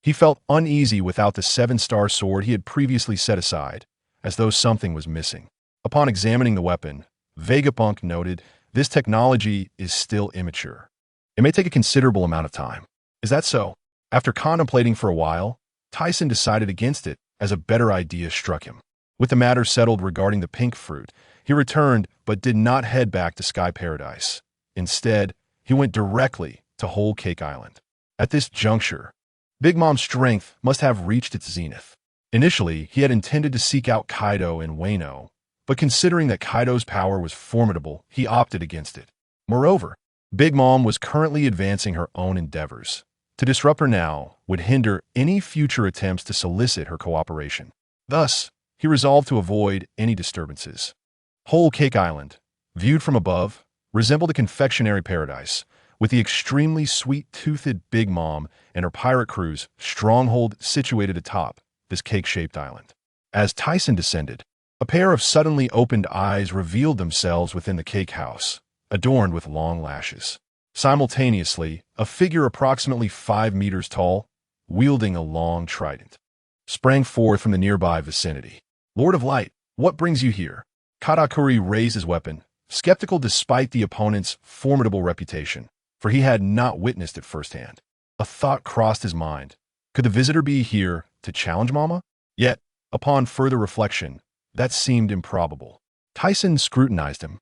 he felt uneasy without the 7-star sword he had previously set aside, as though something was missing. Upon examining the weapon, Vegapunk noted, "This technology is still immature. It may take a considerable amount of time." "Is that so?" After contemplating for a while, Tyson decided against it as a better idea struck him. With the matter settled regarding the pink fruit, he returned but did not head back to Sky Paradise. Instead, he went directly to Whole Cake Island. At this juncture, Big Mom's strength must have reached its zenith. Initially, he had intended to seek out Kaido and Wano, but considering that Kaido's power was formidable, he opted against it. Moreover, Big Mom was currently advancing her own endeavors. To disrupt her now would hinder any future attempts to solicit her cooperation. Thus, he resolved to avoid any disturbances. Whole Cake Island, viewed from above, resembled a confectionery paradise, with the extremely sweet-toothed Big Mom and her pirate crew's stronghold situated atop this cake-shaped island. As Tyson descended, a pair of suddenly opened eyes revealed themselves within the cake house, adorned with long lashes. Simultaneously, a figure approximately 5 meters tall, wielding a long trident, sprang forth from the nearby vicinity. "Lord of Light, what brings you here?" Katakuri raised his weapon, skeptical despite the opponent's formidable reputation, for he had not witnessed it firsthand. A thought crossed his mind. Could the visitor be here to challenge Mama? Yet, upon further reflection, that seemed improbable. Tyson scrutinized him,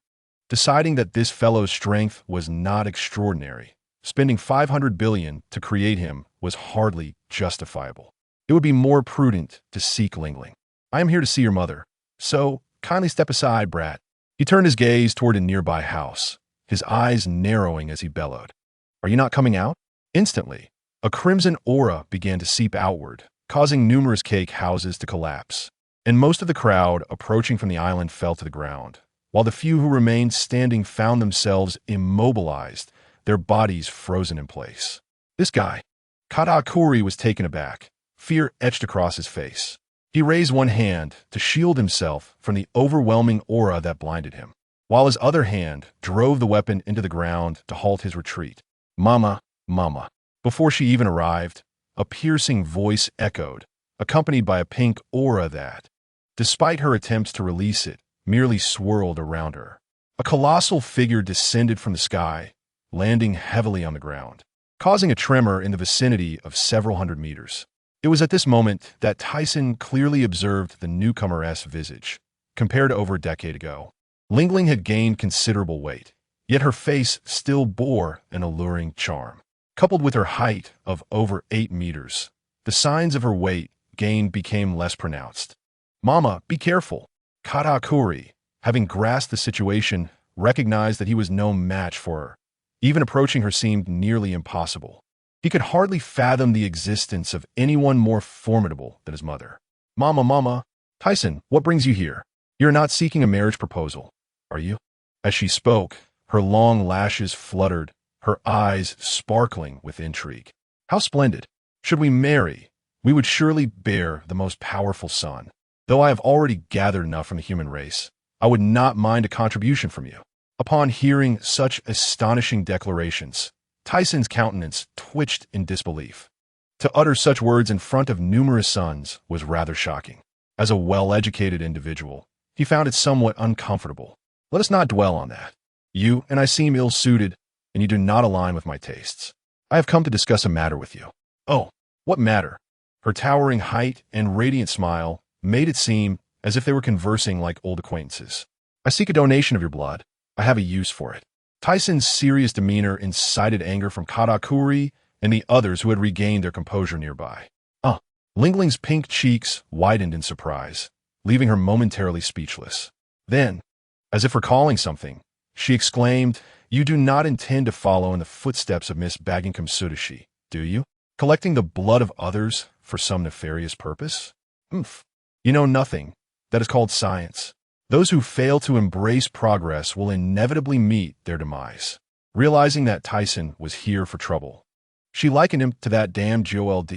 deciding that this fellow's strength was not extraordinary. Spending 500 billion to create him was hardly justifiable. It would be more prudent to seek Lingling. "I am here to see your mother, so kindly step aside, brat." He turned his gaze toward a nearby house, his eyes narrowing as he bellowed. "Are you not coming out?" Instantly, a crimson aura began to seep outward, causing numerous cake houses to collapse, and most of the crowd approaching from the island fell to the ground, while the few who remained standing found themselves immobilized, their bodies frozen in place. This guy, Katakuri, was taken aback, fear etched across his face. He raised one hand to shield himself from the overwhelming aura that blinded him, while his other hand drove the weapon into the ground to halt his retreat. Mama, Mama. Before she even arrived, a piercing voice echoed, accompanied by a pink aura that, despite her attempts to release it, merely swirled around her. A colossal figure descended from the sky, landing heavily on the ground, causing a tremor in the vicinity of several hundred meters. It was at this moment that Tyson clearly observed the newcomer's visage, compared to over a decade ago. Lingling had gained considerable weight, yet her face still bore an alluring charm. Coupled with her height of over 8 meters, the signs of her weight gain became less pronounced. Mama, be careful. Katakuri, having grasped the situation, recognized that he was no match for her. Even approaching her seemed nearly impossible. He could hardly fathom the existence of anyone more formidable than his mother. Mama, Mama. Tyson, what brings you here? You're not seeking a marriage proposal, are you? As she spoke, her long lashes fluttered, her eyes sparkling with intrigue. How splendid! Should we marry, we would surely bear the most powerful son. Though I have already gathered enough from the human race, I would not mind a contribution from you. Upon hearing such astonishing declarations, Tyson's countenance twitched in disbelief. To utter such words in front of numerous sons was rather shocking. As a well-educated individual, he found it somewhat uncomfortable. Let us not dwell on that. You and I seem ill-suited, and you do not align with my tastes. I have come to discuss a matter with you. Oh, what matter? Her towering height and radiant smile made it seem as if they were conversing like old acquaintances. I seek a donation of your blood. I have a use for it. Tyson's serious demeanor incited anger from Katakuri and the others who had regained their composure nearby. Lingling's pink cheeks widened in surprise, leaving her momentarily speechless. Then, as if recalling something, she exclaimed, "You do not intend to follow in the footsteps of Miss Baggingham Sudashi, do you? Collecting the blood of others for some nefarious purpose? Oomph. You know nothing. That is called science. Those who fail to embrace progress will inevitably meet their demise." Realizing that Tyson was here for trouble, she likened him to that damned Jold.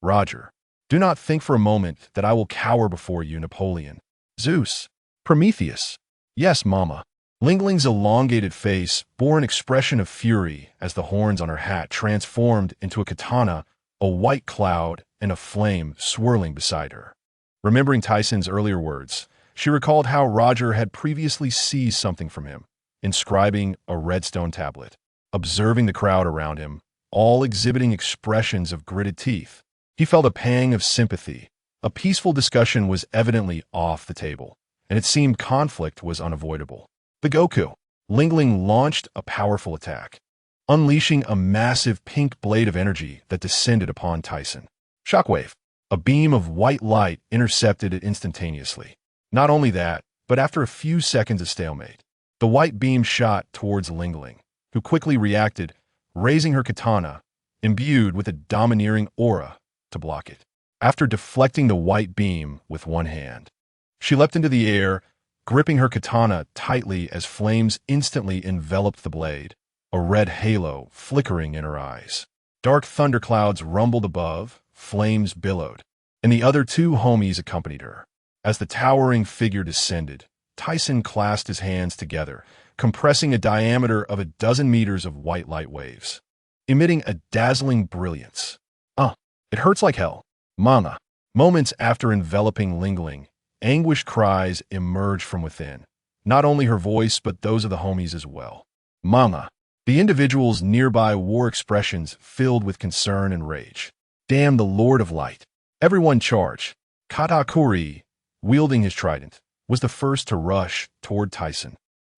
Roger, do not think for a moment that I will cower before you, Napoleon. Zeus. Prometheus. Yes, Mama. Lingling's elongated face bore an expression of fury as the horns on her hat transformed into a katana, a white cloud, and a flame swirling beside her. Remembering Tyson's earlier words, she recalled how Roger had previously seized something from him, inscribing a redstone tablet. Observing the crowd around him, all exhibiting expressions of gritted teeth, he felt a pang of sympathy. A peaceful discussion was evidently off the table, and it seemed conflict was unavoidable. The Goku. Lingling launched a powerful attack, unleashing a massive pink blade of energy that descended upon Tyson. Shockwave. A beam of white light intercepted it instantaneously. Not only that, but after a few seconds of stalemate, the white beam shot towards Lingling, who quickly reacted, raising her katana, imbued with a domineering aura, to block it. After deflecting the white beam with one hand, she leapt into the air, gripping her katana tightly as flames instantly enveloped the blade, a red halo flickering in her eyes. Dark thunderclouds rumbled above, flames billowed, and the other two homies accompanied her. As the towering figure descended, Tyson clasped his hands together, compressing a diameter of 12 meters of white light waves, emitting a dazzling brilliance. It hurts like hell. Mama. Moments after enveloping Lingling, anguished cries emerged from within, not only her voice but those of the homies as well. Mama. The individuals nearby wore expressions filled with concern and rage. Damn the Lord of Light. Everyone charge. Katakuri, wielding his trident, was the first to rush toward Tyson,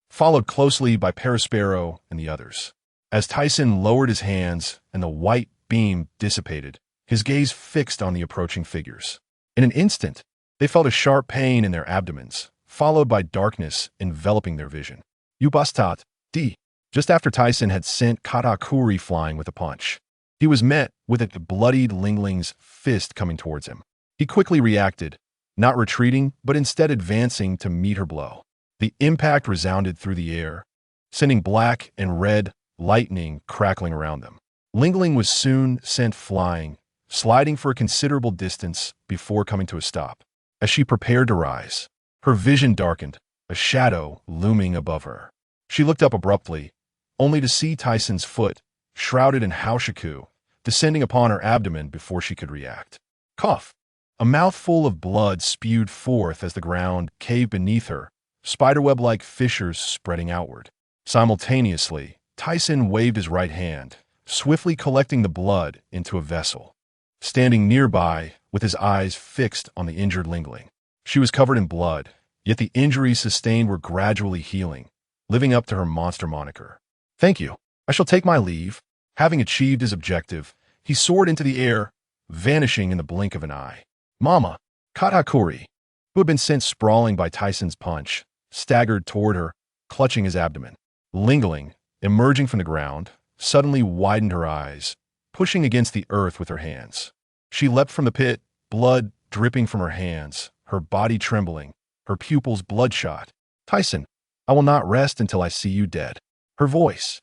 followed closely by Perispero and the others. As Tyson lowered his hands and the white beam dissipated, his gaze fixed on the approaching figures. In an instant, they felt a sharp pain in their abdomens, followed by darkness enveloping their vision. Ubastat, D. Just after Tyson had sent Katakuri flying with a punch, he was met with a bloodied Lingling's fist coming towards him. He quickly reacted, not retreating, but instead advancing to meet her blow. The impact resounded through the air, sending black and red lightning crackling around them. Lingling was soon sent flying, sliding for a considerable distance before coming to a stop. As she prepared to rise, her vision darkened, a shadow looming above her. She looked up abruptly, only to see Tyson's foot shrouded in haoshiku, descending upon her abdomen before she could react. Cough. A mouthful of blood spewed forth as the ground caved beneath her, spiderweb-like fissures spreading outward. Simultaneously, Tyson waved his right hand, swiftly collecting the blood into a vessel. Standing nearby, with his eyes fixed on the injured Lingling. She was covered in blood, yet the injuries sustained were gradually healing, living up to her monster moniker. Thank you. I shall take my leave. Having achieved his objective, he soared into the air, vanishing in the blink of an eye. Mama, Katakuri, who had been sent sprawling by Tyson's punch, staggered toward her, clutching his abdomen. Lingling, emerging from the ground, suddenly widened her eyes, pushing against the earth with her hands. She leapt from the pit, blood dripping from her hands, her body trembling, her pupils bloodshot. Tyson, I will not rest until I see you dead. Her voice,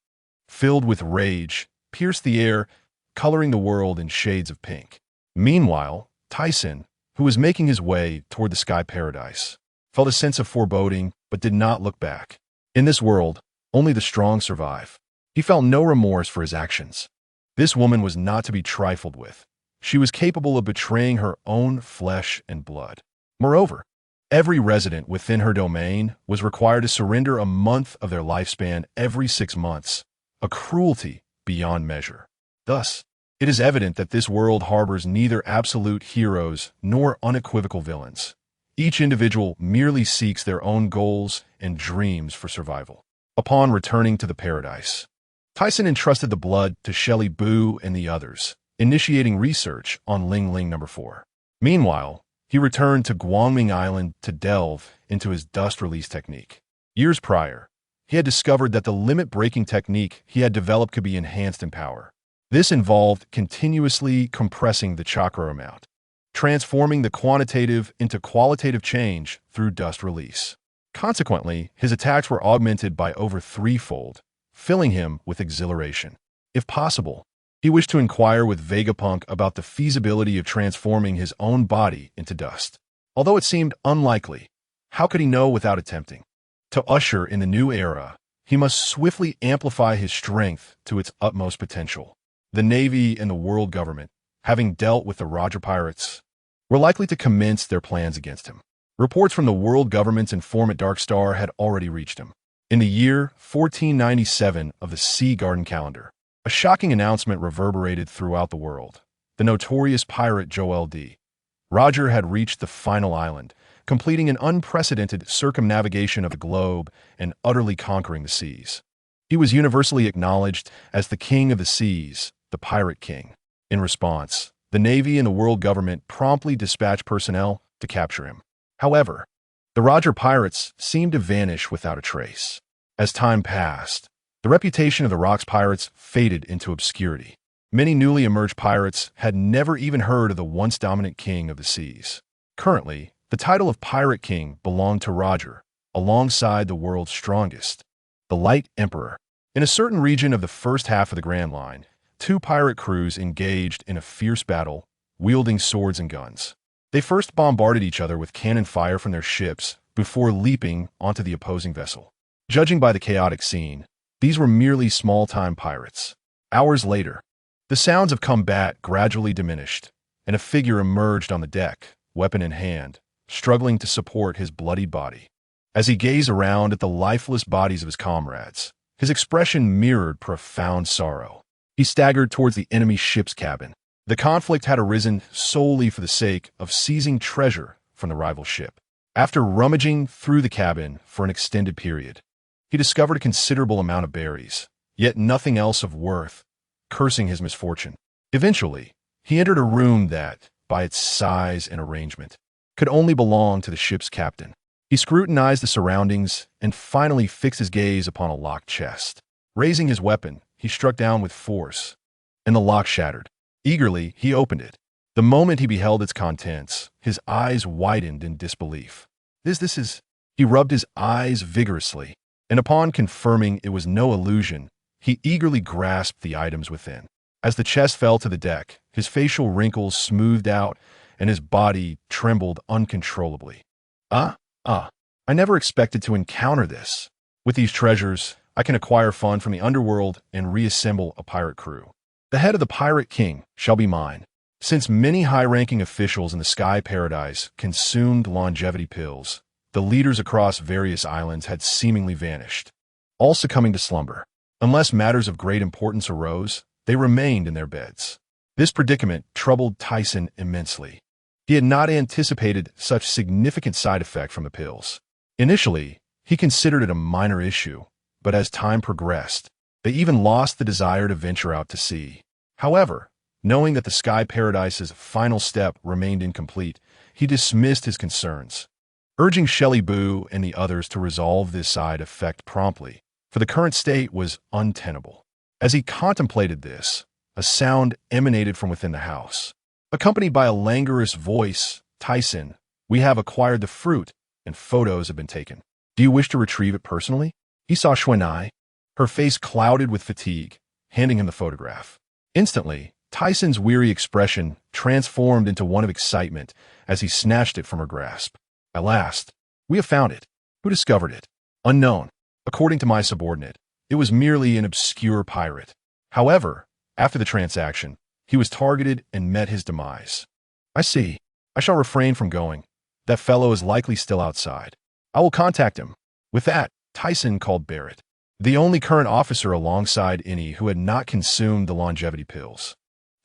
filled with rage, pierced the air, coloring the world in shades of pink. Meanwhile, Tyson, who was making his way toward the sky paradise, felt a sense of foreboding but did not look back. In this world, only the strong survive. He felt no remorse for his actions. This woman was not to be trifled with. She was capable of betraying her own flesh and blood. Moreover, every resident within her domain was required to surrender a month of their lifespan every 6 months, a cruelty beyond measure. Thus, it is evident that this world harbors neither absolute heroes nor unequivocal villains. Each individual merely seeks their own goals and dreams for survival. Upon returning to the paradise, Tyson entrusted the blood to Shelly Boo and the others, initiating research on Ling Ling No. 4. Meanwhile, he returned to Guangming Island to delve into his dust release technique. Years prior, he had discovered that the limit-breaking technique he had developed could be enhanced in power. This involved continuously compressing the chakra amount, transforming the quantitative into qualitative change through dust release. Consequently, his attacks were augmented by over 3-fold, filling him with exhilaration. If possible, he wished to inquire with Vegapunk about the feasibility of transforming his own body into dust. Although it seemed unlikely, how could he know without attempting? To usher in the new era, he must swiftly amplify his strength to its utmost potential. The Navy and the world government, having dealt with the Roger pirates, were likely to commence their plans against him. Reports from the world government's informant Dark Star had already reached him. In the year 1497 of the Sea Garden calendar, a shocking announcement reverberated throughout the world. The notorious pirate Joel D. Roger had reached the final island, completing an unprecedented circumnavigation of the globe and utterly conquering the seas. He was universally acknowledged as the king of the seas, the Pirate King. In response, the Navy and the world government promptly dispatched personnel to capture him. However, the Roger pirates seemed to vanish without a trace. As time passed, the reputation of the Rocks pirates faded into obscurity. Many newly emerged pirates had never even heard of the once dominant king of the seas. Currently, the title of Pirate King belonged to Roger, alongside the world's strongest, the Light Emperor. In a certain region of the first half of the Grand Line, 2 pirate crews engaged in a fierce battle, wielding swords and guns. They first bombarded each other with cannon fire from their ships before leaping onto the opposing vessel. Judging by the chaotic scene, these were merely small-time pirates. Hours later, the sounds of combat gradually diminished, and a figure emerged on the deck, weapon in hand, struggling to support his bloodied body. As he gazed around at the lifeless bodies of his comrades, his expression mirrored profound sorrow. He staggered towards the enemy ship's cabin. The conflict had arisen solely for the sake of seizing treasure from the rival ship. After rummaging through the cabin for an extended period, he discovered a considerable amount of berries, yet nothing else of worth, cursing his misfortune. Eventually, he entered a room that, by its size and arrangement, could only belong to the ship's captain. He scrutinized the surroundings and finally fixed his gaze upon a locked chest. Raising his weapon, he struck down with force, and the lock shattered. Eagerly, he opened it. The moment he beheld its contents, his eyes widened in disbelief. This is... He rubbed his eyes vigorously, and upon confirming it was no illusion, he eagerly grasped the items within. As the chest fell to the deck, his facial wrinkles smoothed out, and his body trembled uncontrollably. I never expected to encounter this. With these treasures, I can acquire fund from the underworld and reassemble a pirate crew. The head of the Pirate King shall be mine. Since many high-ranking officials in the Sky Paradise consumed longevity pills, the leaders across various islands had seemingly vanished, all succumbing to slumber. Unless matters of great importance arose, they remained in their beds. This predicament troubled Tyson immensely. He had not anticipated such significant side effect from the pills. Initially, he considered it a minor issue, but as time progressed, they even lost the desire to venture out to sea. However, knowing that the Sky Paradise's final step remained incomplete, he dismissed his concerns, urging Shelly Boo and the others to resolve this side effect promptly, for the current state was untenable. As he contemplated this, a sound emanated from within the house. Accompanied by a languorous voice, "Tyson, we have acquired the fruit, and photos have been taken. Do you wish to retrieve it personally?" He saw Xuanai, her face clouded with fatigue, handing him the photograph. Instantly, Tyson's weary expression transformed into one of excitement as he snatched it from her grasp. "At last, we have found it. Who discovered it?" "Unknown. According to my subordinate, it was merely an obscure pirate. However, after the transaction, he was targeted and met his demise." "I see. I shall refrain from going. That fellow is likely still outside. I will contact him." With that, Tyson called Barrett, the only current officer alongside Innie who had not consumed the longevity pills.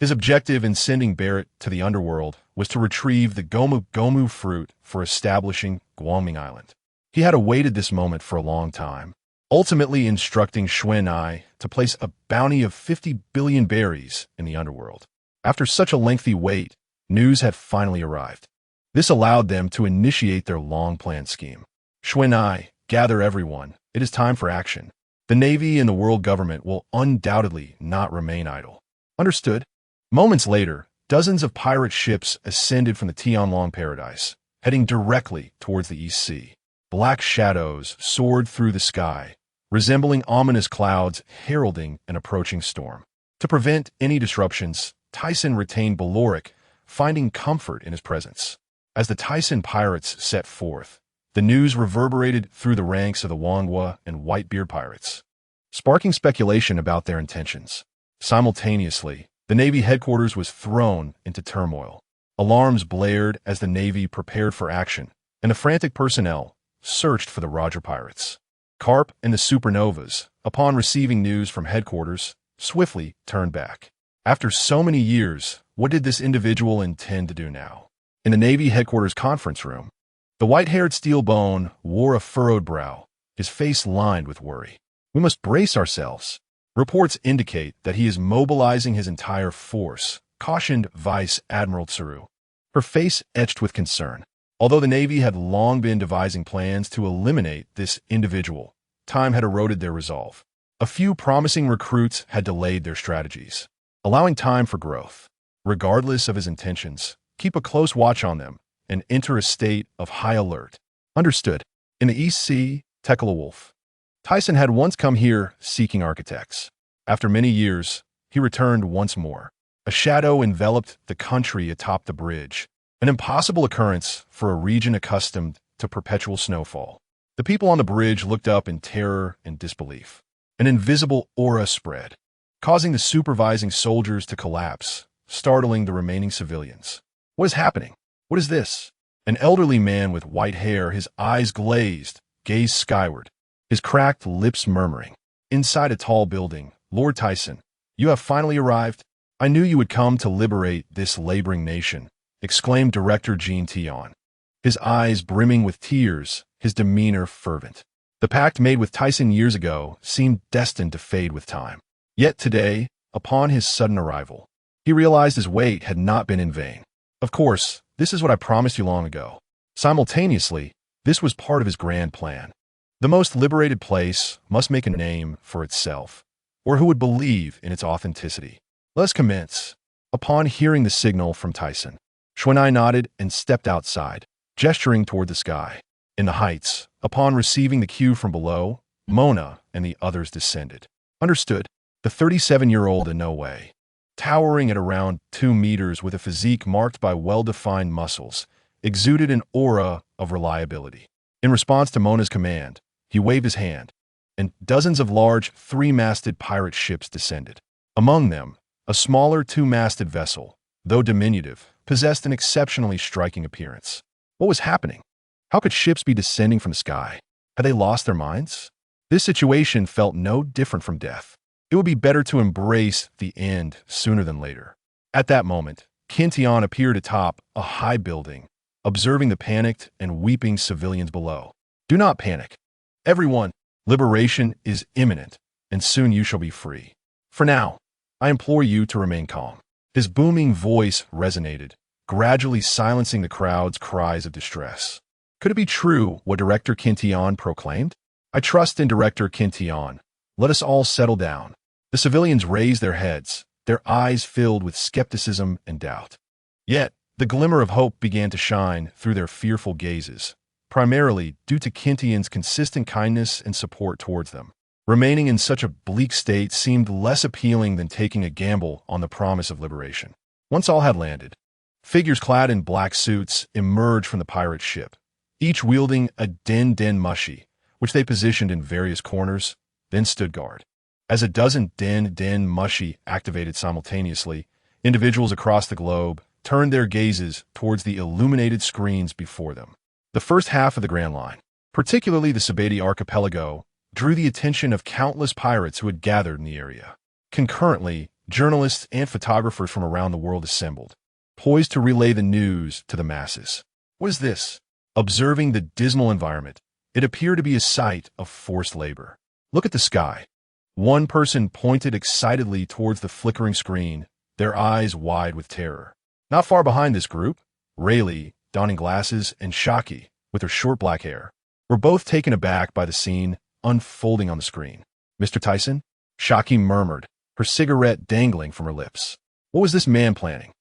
His objective in sending Barrett to the underworld was to retrieve the Gomu Gomu fruit for establishing Guangming Island. He had awaited this moment for a long time, ultimately instructing Xuanai to place a bounty of 50 billion berries in the underworld. After such a lengthy wait, news had finally arrived. This allowed them to initiate their long-planned scheme. "Xuanai, gather everyone. It is time for action. The Navy and the world government will undoubtedly not remain idle." "Understood." Moments later, dozens of pirate ships ascended from the Tianlong Paradise, heading directly towards the East Sea. Black shadows soared through the sky, resembling ominous clouds heralding an approaching storm. To prevent any disruptions, Tyson retained Baloric, finding comfort in his presence. As the Tyson pirates set forth, the news reverberated through the ranks of the Wangwa and Whitebeard pirates, sparking speculation about their intentions. Simultaneously, the Navy headquarters was thrown into turmoil. Alarms blared as the Navy prepared for action, and the frantic personnel searched for the Roger pirates. Carp and the Supernovas, upon receiving news from headquarters, swiftly turned back. After so many years, what did this individual intend to do now? In the Navy headquarters conference room, the white-haired Steelbone wore a furrowed brow, his face lined with worry. "We must brace ourselves. Reports indicate that he is mobilizing his entire force," cautioned Vice Admiral Tsuru, her face etched with concern. Although the Navy had long been devising plans to eliminate this individual, time had eroded their resolve. A few promising recruits had delayed their strategies, allowing time for growth. Regardless of his intentions, keep a close watch on them and enter a state of high alert. "Understood." In the East Sea, Tekla Wolf. Tyson had once come here seeking architects. After many years, he returned once more. A shadow enveloped the country atop the bridge, an impossible occurrence for a region accustomed to perpetual snowfall. The people on the bridge looked up in terror and disbelief. An invisible aura spread, causing the supervising soldiers to collapse, startling the remaining civilians. "What is happening? What is this?" An elderly man with white hair, his eyes glazed, gazed skyward, his cracked lips murmuring. Inside a tall building, "Lord Tyson, you have finally arrived. I knew you would come to liberate this laboring nation," exclaimed Director Jean Tion, his eyes brimming with tears, his demeanor fervent. The pact made with Tyson years ago seemed destined to fade with time. Yet today, upon his sudden arrival, he realized his wait had not been in vain. "Of course, this is what I promised you long ago." Simultaneously, this was part of his grand plan. The most liberated place must make a name for itself, or who would believe in its authenticity? "Let's commence." Upon hearing the signal from Tyson, Xuanai nodded and stepped outside, gesturing toward the sky. In the heights, upon receiving the cue from below, Mona and the others descended. "Understood." The 37-year-old in no way, towering at around 2 meters with a physique marked by well-defined muscles, exuded an aura of reliability. In response to Mona's command, he waved his hand, and dozens of large, three-masted pirate ships descended. Among them, a smaller two-masted vessel, though diminutive, possessed an exceptionally striking appearance. What was happening? How could ships be descending from the sky? Had they lost their minds? This situation felt no different from death. It would be better to embrace the end sooner than later. At that moment, Kintian appeared atop a high building, observing the panicked and weeping civilians below. Do not panic. Everyone, liberation is imminent, and soon you shall be free. For now, I implore you to remain calm. His booming voice resonated, gradually silencing the crowd's cries of distress. Could it be true what Director Kintian proclaimed? I trust in Director Kintian. Let us all settle down. The civilians raised their heads, their eyes filled with skepticism and doubt. Yet, the glimmer of hope began to shine through their fearful gazes, primarily due to Kintian's consistent kindness and support towards them. Remaining in such a bleak state seemed less appealing than taking a gamble on the promise of liberation. Once all had landed, figures clad in black suits emerged from the pirate ship, each wielding a den mushi, which they positioned in various corners, then stood guard. As a dozen den mushi activated simultaneously, individuals across the globe turned their gazes towards the illuminated screens before them. The first half of the Grand Line, particularly the Sabeti archipelago, drew the attention of countless pirates who had gathered in the area. Concurrently, journalists and photographers from around the world assembled, poised to relay the news to the masses. What is this? Observing the dismal environment, it appeared to be a sight of forced labor. Look at the sky. One person pointed excitedly towards the flickering screen, their eyes wide with terror. Not far behind this group, Rayleigh, donning glasses, and Haki, with her short black hair, were both taken aback by the scene unfolding on the screen. Mr. Tyson? Haki murmured, her cigarette dangling from her lips. What was this man planning?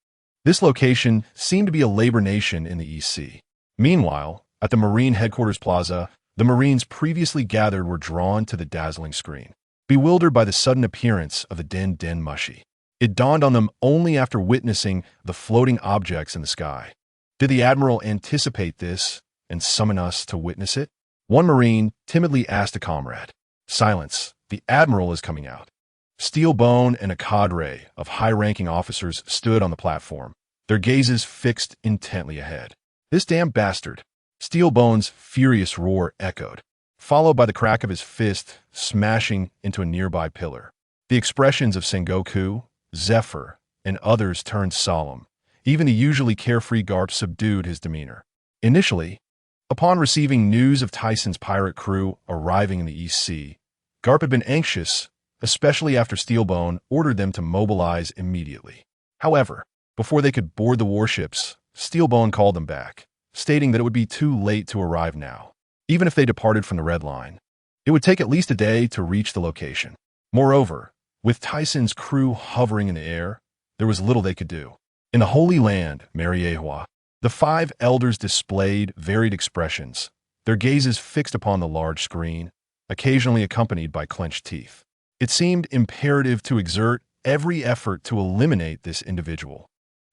This location seemed to be a labor nation in the East Sea. Meanwhile, at the Marine Headquarters Plaza, the Marines previously gathered were drawn to the dazzling screen, bewildered by the sudden appearance of the den mushi. It dawned on them only after witnessing the floating objects in the sky. Did the Admiral anticipate this and summon us to witness it? One Marine timidly asked a comrade. Silence. The Admiral is coming out. Steelbone and a cadre of high-ranking officers stood on the platform, their gazes fixed intently ahead. This damn bastard. Steelbone's furious roar echoed, followed by the crack of his fist smashing into a nearby pillar. The expressions of Sengoku, Zephyr, and others turned solemn. Even the usually carefree Garp subdued his demeanor. Initially, upon receiving news of Tyson's pirate crew arriving in the East Sea, Garp had been anxious, especially after Steelbone ordered them to mobilize immediately. However, before they could board the warships, Steelbone called them back, stating that it would be too late to arrive now. Even if they departed from the Red Line, it would take at least a day to reach the location. Moreover, with Tyson's crew hovering in the air, there was little they could do. In the Holy Land, Mariehua, the five elders displayed varied expressions, their gazes fixed upon the large screen, occasionally accompanied by clenched teeth. It seemed imperative to exert every effort to eliminate this individual,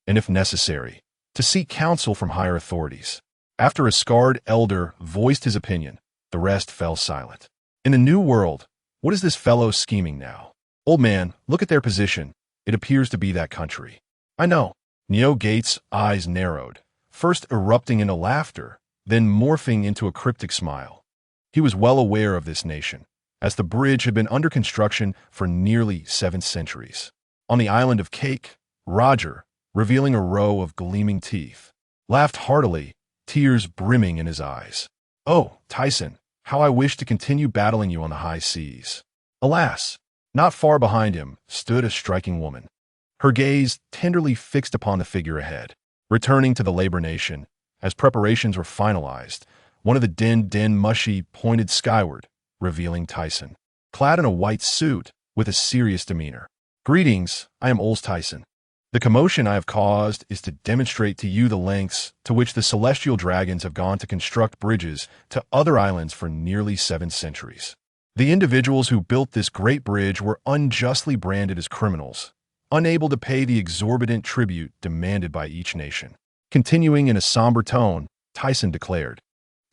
and if necessary, to seek counsel from higher authorities. After a scarred elder voiced his opinion, the rest fell silent. In the New World, what is this fellow scheming now? Old man, look at their position. It appears to be that country. I know. Neo Gates' eyes narrowed, first erupting into laughter, then morphing into a cryptic smile. He was well aware of this nation, as the bridge had been under construction for nearly 7 centuries. On the island of Cake, Roger, revealing a row of gleaming teeth, laughed heartily, tears brimming in his eyes. Oh, Tyson, how I wish to continue battling you on the high seas. Alas, not far behind him stood a striking woman, her gaze tenderly fixed upon the figure ahead. Returning to the labor nation, as preparations were finalized, one of the den mushi pointed skyward, revealing Tyson, clad in a white suit with a serious demeanor. Greetings, I am Ols Tyson. The commotion I have caused is to demonstrate to you the lengths to which the celestial dragons have gone to construct bridges to other islands for nearly 7 centuries. The individuals who built this great bridge were unjustly branded as criminals, unable to pay the exorbitant tribute demanded by each nation. Continuing in a somber tone, Tyson declared,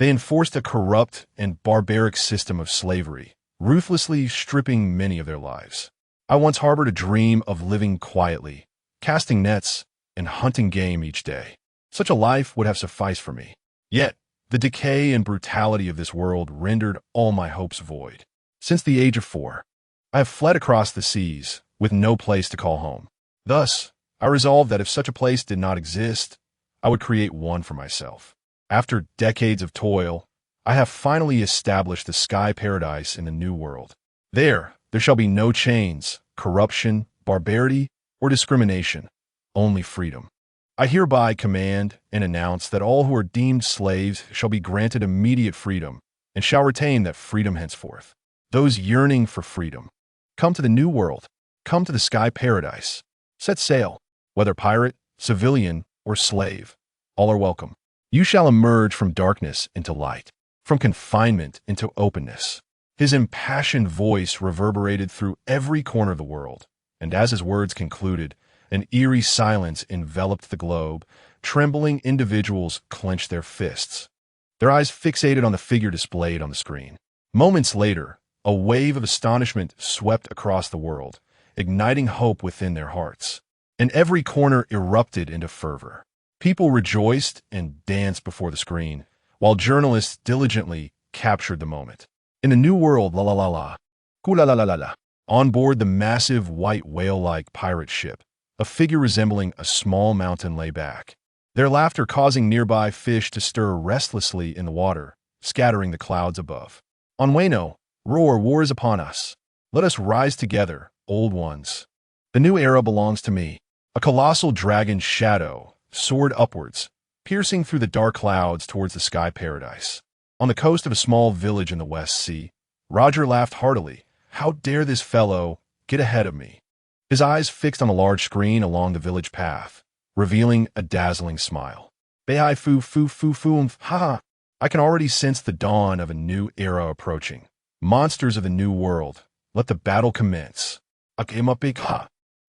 they enforced a corrupt and barbaric system of slavery, ruthlessly stripping many of their lives. I once harbored a dream of living quietly, casting nets, and hunting game each day. Such a life would have sufficed for me. Yet, the decay and brutality of this world rendered all my hopes void. Since the age of 4, I have fled across the seas, with no place to call home. Thus, I resolved that if such a place did not exist, I would create one for myself. After decades of toil, I have finally established the sky paradise in the new world. There shall be no chains, corruption, barbarity, or discrimination, only freedom. I hereby command and announce that all who are deemed slaves shall be granted immediate freedom and shall retain that freedom henceforth. Those yearning for freedom, come to the new world, come to the sky paradise. Set sail, whether pirate, civilian, or slave, all are welcome. You shall emerge from darkness into light, from confinement into openness. His impassioned voice reverberated through every corner of the world, and as his words concluded, an eerie silence enveloped the globe. Trembling individuals clenched their fists, their eyes fixated on the figure displayed on the screen. Moments later, a wave of astonishment swept across the world, igniting hope within their hearts. And every corner erupted into fervor. People rejoiced and danced before the screen, while journalists diligently captured the moment. In the new world, la la la la, la la la la, on board the massive white whale-like pirate ship, a figure resembling a small mountain lay back, their laughter causing nearby fish to stir restlessly in the water, scattering the clouds above. On Wano, roar, war is upon us. Let us rise together, old ones. The new era belongs to me. A colossal dragon's shadow soared upwards, piercing through the dark clouds towards the sky paradise. On the coast of a small village in the West Sea, Roger laughed heartily. How dare this fellow get ahead of me? His eyes fixed on a large screen along the village path, revealing a dazzling smile. Bei fu fu fu fu ha. I can already sense the dawn of a new era approaching. Monsters of the new world, let the battle commence. Ha.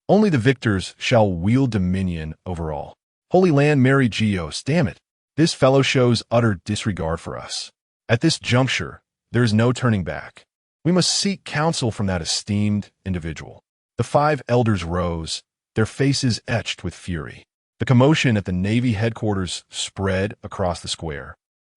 Only the victors shall wield dominion over all. Holy Land Mary Geos, damn it. This fellow shows utter disregard for us. At this juncture, there is no turning back. We must seek counsel from that esteemed individual. The 5 elders rose, their faces etched with fury. The commotion at the Navy headquarters spread across the square,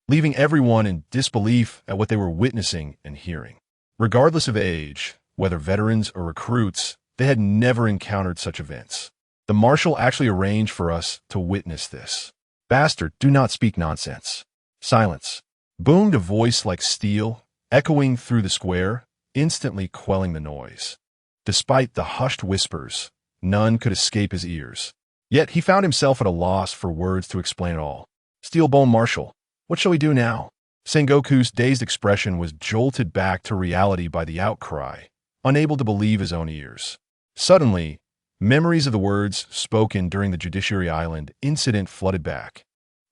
leaving everyone in disbelief at what they were witnessing and hearing. Regardless of age, whether veterans or recruits, they had never encountered such events. The marshal actually arranged for us to witness this. Bastard, do not speak nonsense. Silence. Boomed a voice like steel, echoing through the square, instantly quelling the noise. Despite the hushed whispers, none could escape his ears. Yet he found himself at a loss for words to explain it all. Steelbone Marshal, what shall we do now? Sengoku's dazed expression was jolted back to reality by the outcry, unable to believe his own ears. Suddenly, memories of the words spoken during the Judiciary Island incident flooded back,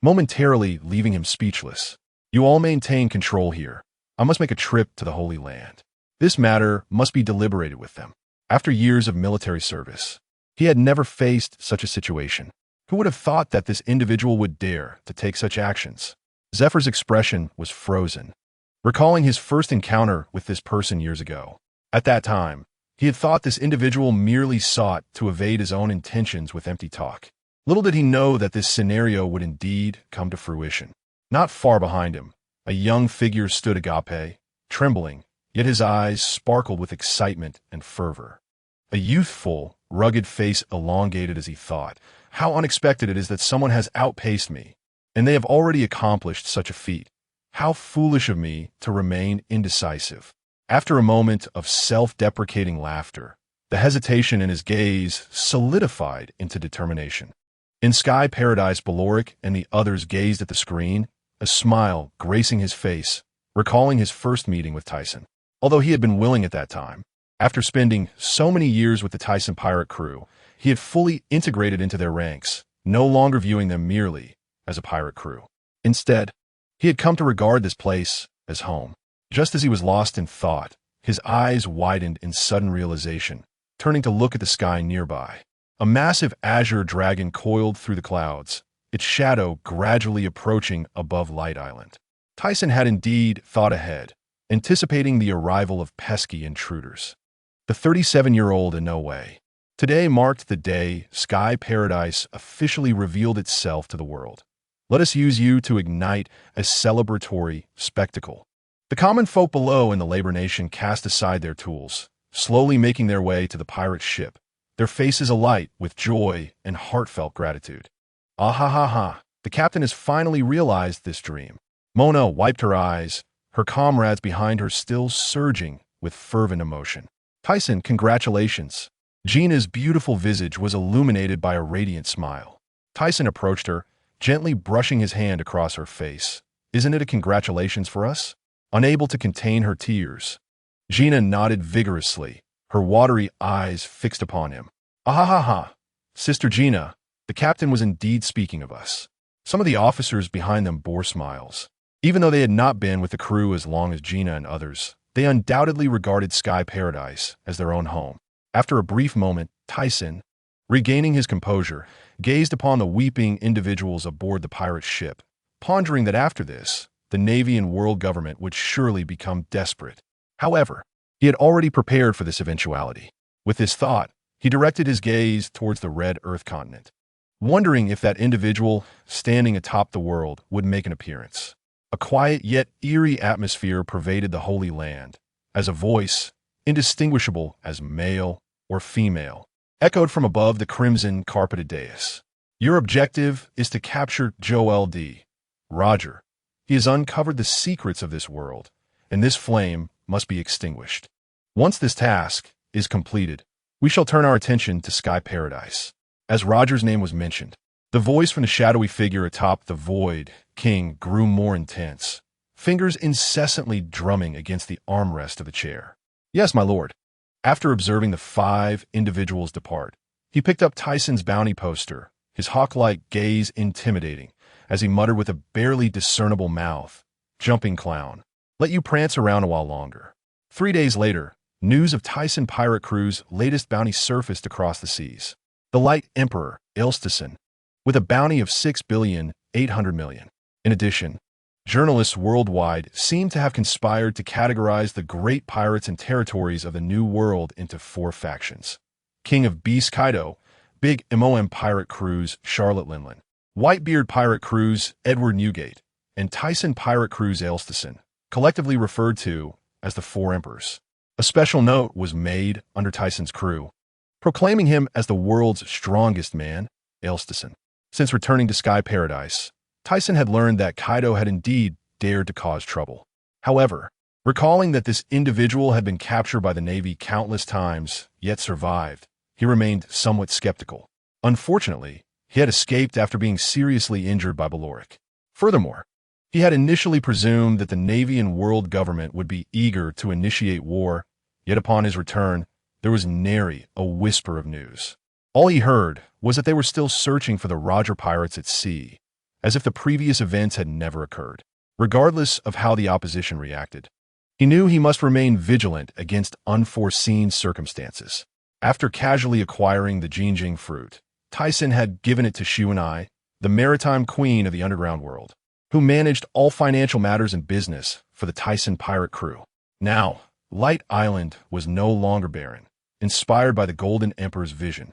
momentarily leaving him speechless. You all maintain control here. I must make a trip to the Holy Land. This matter must be deliberated with them. After years of military service, he had never faced such a situation. Who would have thought that this individual would dare to take such actions? Zephyr's expression was frozen, recalling his first encounter with this person years ago. At that time, he had thought this individual merely sought to evade his own intentions with empty talk. Little did he know that this scenario would indeed come to fruition. Not far behind him, a young figure stood agape, trembling, yet his eyes sparkled with excitement and fervor. A youthful, rugged face elongated as he thought, how unexpected it is that someone has outpaced me, and they have already accomplished such a feat. How foolish of me to remain indecisive. After a moment of self-deprecating laughter, the hesitation in his gaze solidified into determination. In Sky Paradise, Baloric and the others gazed at the screen, a smile gracing his face, recalling his first meeting with Tyson. Although he had been willing at that time, after spending so many years with the Tyson pirate crew, he had fully integrated into their ranks, no longer viewing them merely as a pirate crew. Instead, he had come to regard this place as home. Just as he was lost in thought, his eyes widened in sudden realization, turning to look at the sky nearby. A massive azure dragon coiled through the clouds, its shadow gradually approaching above Light Island. Tyson had indeed thought ahead, anticipating the arrival of pesky intruders. The 37-year-old in no way. Today marked the day Sky Paradise officially revealed itself to the world. Let us use you to ignite a celebratory spectacle. The common folk below in the labor nation cast aside their tools, slowly making their way to the pirate ship, their faces alight with joy and heartfelt gratitude. Ah ha ha ha, the captain has finally realized this dream. Mona wiped her eyes, her comrades behind her still surging with fervent emotion. Tyson, congratulations. Gina's beautiful visage was illuminated by a radiant smile. Tyson approached her, gently brushing his hand across her face. Isn't it a congratulations for us? Unable to contain her tears, Gina nodded vigorously, her watery eyes fixed upon him. Ah ha ha ha. Sister Gina, the captain was indeed speaking of us. Some of the officers behind them bore smiles. Even though they had not been with the crew as long as Gina and others, they undoubtedly regarded Sky Paradise as their own home. After a brief moment, Tyson, regaining his composure, gazed upon the weeping individuals aboard the pirate ship, pondering that after this, the Navy and world government would surely become desperate. However, he had already prepared for this eventuality. With this thought, he directed his gaze towards the red Earth continent, wondering if that individual standing atop the world would make an appearance. A quiet yet eerie atmosphere pervaded the Holy Land, as a voice, indistinguishable as male or female, echoed from above the crimson carpeted dais. Your objective is to capture Joel D. Roger. He has uncovered the secrets of this world, and this flame must be extinguished. Once this task is completed, we shall turn our attention to Sky Paradise. As Roger's name was mentioned, the voice from the shadowy figure atop the Void King grew more intense, fingers incessantly drumming against the armrest of the chair. Yes, my lord. After observing the 5 individuals depart, he picked up Tyson's bounty poster, his hawk-like gaze intimidating, as he muttered with a barely discernible mouth, "Jumping clown. Let you prance around a while longer." 3 days later, news of Tyson pirate crew's latest bounty surfaced across the seas. The Light Emperor, Elstison, with a bounty of 6,800,000,000. In addition, journalists worldwide seem to have conspired to categorize the great pirates and territories of the New World into 4 factions. King of Beast Kaido, Big MOM pirate cruise Charlotte Linlin, Whitebeard pirate cruise Edward Newgate, and Tyson pirate cruise Elstison, collectively referred to as the 4 Emperors. A special note was made under Tyson's crew, proclaiming him as the world's strongest man, Elstison. Since returning to Sky Paradise, Tyson had learned that Kaido had indeed dared to cause trouble. However, recalling that this individual had been captured by the Navy countless times, yet survived, he remained somewhat skeptical. Unfortunately, he had escaped after being seriously injured by Baloric. Furthermore, he had initially presumed that the Navy and world government would be eager to initiate war, yet upon his return, there was nary a whisper of news. All he heard was that they were still searching for the Roger pirates at sea, as if the previous events had never occurred. Regardless of how the opposition reacted, he knew he must remain vigilant against unforeseen circumstances. After casually acquiring the Jinjing fruit, Tyson had given it to Shuanai, the maritime queen of the underground world, who managed all financial matters and business for the Tyson pirate crew. Now, Light Island was no longer barren, inspired by the Golden Emperor's vision.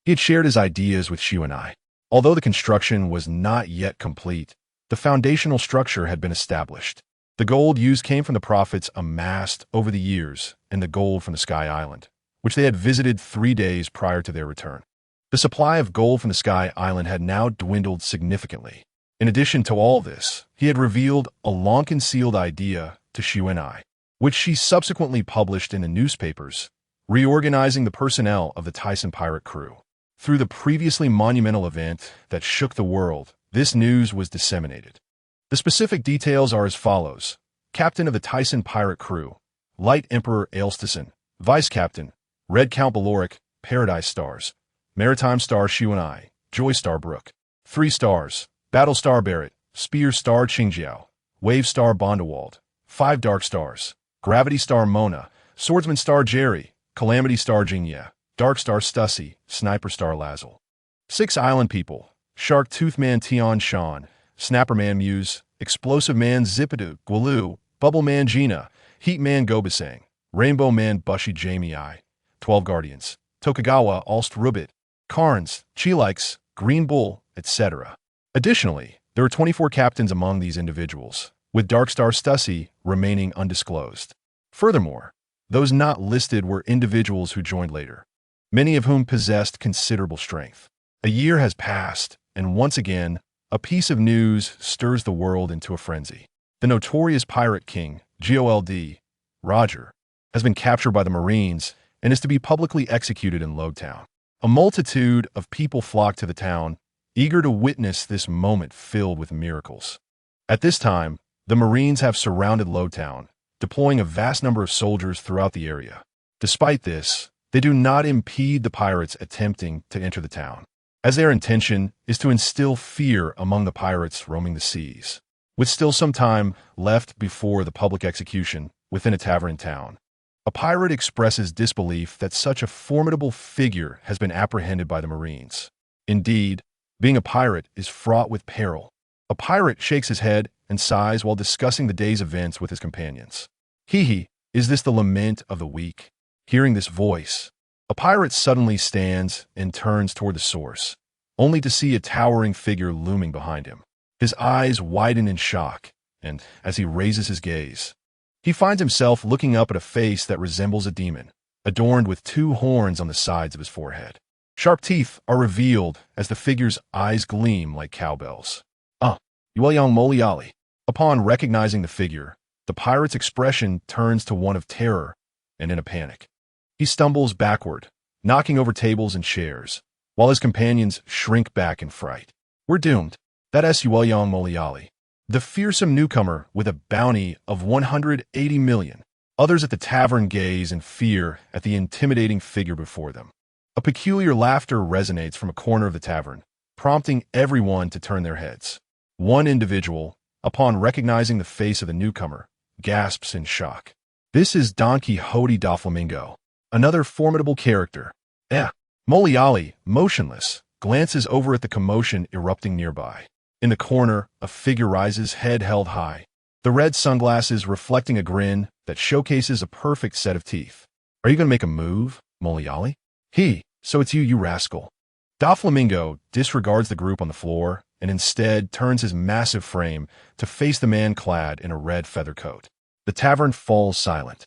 He had shared his ideas with Shuanai. Although the construction was not yet complete, the foundational structure had been established. The gold used came from the profits amassed over the years and the gold from the Sky Island, which they had visited 3 days prior to their return. The supply of gold from the Sky Island had now dwindled significantly. In addition to all this, he had revealed a long-concealed idea to Shuanai, which she subsequently published in the newspapers, reorganizing the personnel of the Tyson pirate crew. Through the previously monumental event that shook the world, this news was disseminated. The specific details are as follows. Captain of the Tyson pirate crew, Light Emperor Elstison. Vice Captain, Red Count Baloric, Paradise Stars. Maritime Star Shuanai, Joy Star Brook. 3 stars, Battle Star Barrett, Spear Star Qingjiao, Wave Star Bondewald. 5 dark stars, Gravity Star Mona, Swordsman Star Jerry, Calamity Star Jingye, Dark Star Stussy, Sniper Star Lazzle. 6 island people, Shark Tooth Man Tion Shan, Snapper Man Muse, Explosive Man Zipadu, Gwalu, Bubble Man Gina, Heat Man Gobasang, Rainbow Man Bushi Jamie I, 12 Guardians, Tokugawa Alst Rubit, Carnes, Chilikes, Green Bull, etc. Additionally, there are 24 captains among these individuals, with Darkstar Stussy remaining undisclosed. Furthermore, those not listed were individuals who joined later, many of whom possessed considerable strength. A year has passed, and once again, a piece of news stirs the world into a frenzy. The notorious pirate king, GOLD, Roger, has been captured by the Marines and is to be publicly executed in Logtown. A multitude of people flock to the town, eager to witness this moment filled with miracles. At this time, the Marines have surrounded Logtown, deploying a vast number of soldiers throughout the area. Despite this, they do not impede the pirates attempting to enter the town, as their intention is to instill fear among the pirates roaming the seas. With still some time left before the public execution within a tavern in town, a pirate expresses disbelief that such a formidable figure has been apprehended by the Marines. Indeed, being a pirate is fraught with peril. A pirate shakes his head and sighs while discussing the day's events with his companions. Hee, is this the lament of the weak? Hearing this voice, a pirate suddenly stands and turns toward the source, only to see a towering figure looming behind him. His eyes widen in shock, and as he raises his gaze, he finds himself looking up at a face that resembles a demon, adorned with 2 horns on the sides of his forehead. Sharp teeth are revealed as the figure's eyes gleam like cowbells. Yueyang Moliali. Upon recognizing the figure, the pirate's expression turns to one of terror and in a panic. He stumbles backward, knocking over tables and chairs, while his companions shrink back in fright. We're doomed. That's Yueyang Moliali, the fearsome newcomer with a bounty of 180 million. Others at the tavern gaze in fear at the intimidating figure before them. A peculiar laughter resonates from a corner of the tavern, prompting everyone to turn their heads. One individual, upon recognizing the face of the newcomer, gasps in shock. This is Don Quixote da Flamingo, another formidable character. Moliali, motionless, glances over at the commotion erupting nearby. In the corner, a figure rises, head held high, the red sunglasses reflecting a grin that showcases a perfect set of teeth. Are you going to make a move, Moliali? So it's you rascal. Da Flamingo disregards the group on the floor and instead turns his massive frame to face the man clad in a red feather coat. The tavern falls silent,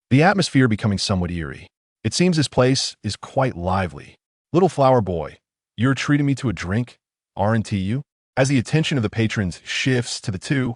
the atmosphere becoming somewhat eerie. It seems this place is quite lively. Little flower boy, you're treating me to a drink, aren't you? As the attention of the patrons shifts to the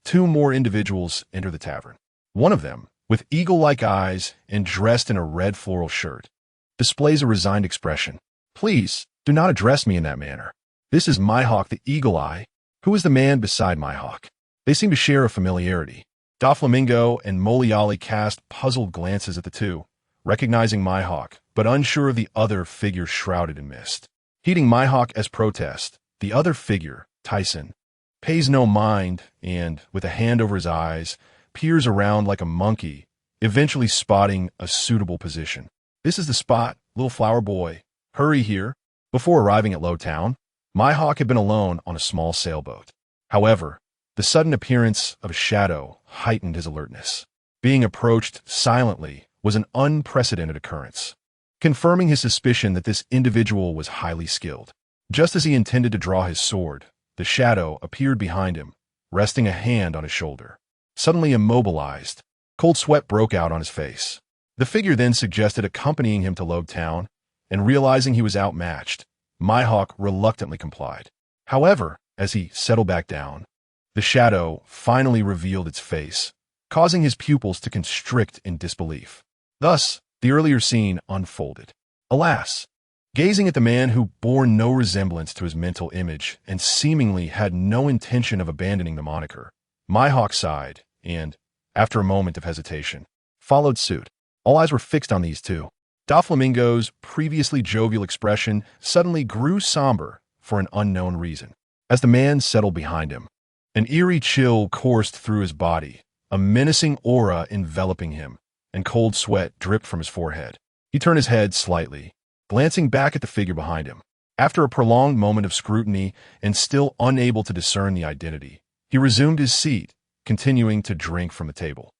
two more individuals enter the tavern. One of them, with eagle-like eyes and dressed in a red floral shirt, displays a resigned expression. Please, do not address me in that manner. This is Mihawk the Eagle Eye. Who is the man beside Mihawk? They seem to share a familiarity. Da Flamingo and Moliali cast puzzled glances at the two, recognizing Mihawk, but unsure of the other figure shrouded in mist. Heeding Mihawk as protest, the other figure, Tyson, pays no mind and, with a hand over his eyes, peers around like a monkey, eventually spotting a suitable position. This is the spot, little flower boy. Hurry here. Before arriving at Lowtown, Mihawk had been alone on a small sailboat. However, the sudden appearance of a shadow heightened his alertness. Being approached silently was an unprecedented occurrence, confirming his suspicion that this individual was highly skilled. Just as he intended to draw his sword, the shadow appeared behind him, resting a hand on his shoulder. Suddenly immobilized, cold sweat broke out on his face. The figure then suggested accompanying him to Logtown, and realizing he was outmatched, Mihawk reluctantly complied. However, as he settled back down, the shadow finally revealed its face, causing his pupils to constrict in disbelief. Thus, the earlier scene unfolded. Alas, gazing at the man who bore no resemblance to his mental image and seemingly had no intention of abandoning the moniker, Mihawk sighed and, after a moment of hesitation, followed suit. All eyes were fixed on these two. Doflamingo's previously jovial expression suddenly grew somber for an unknown reason. As the man settled behind him, an eerie chill coursed through his body, a menacing aura enveloping him, and cold sweat dripped from his forehead. He turned his head slightly, glancing back at the figure behind him. After a prolonged moment of scrutiny and still unable to discern the identity, he resumed his seat, continuing to drink from the table.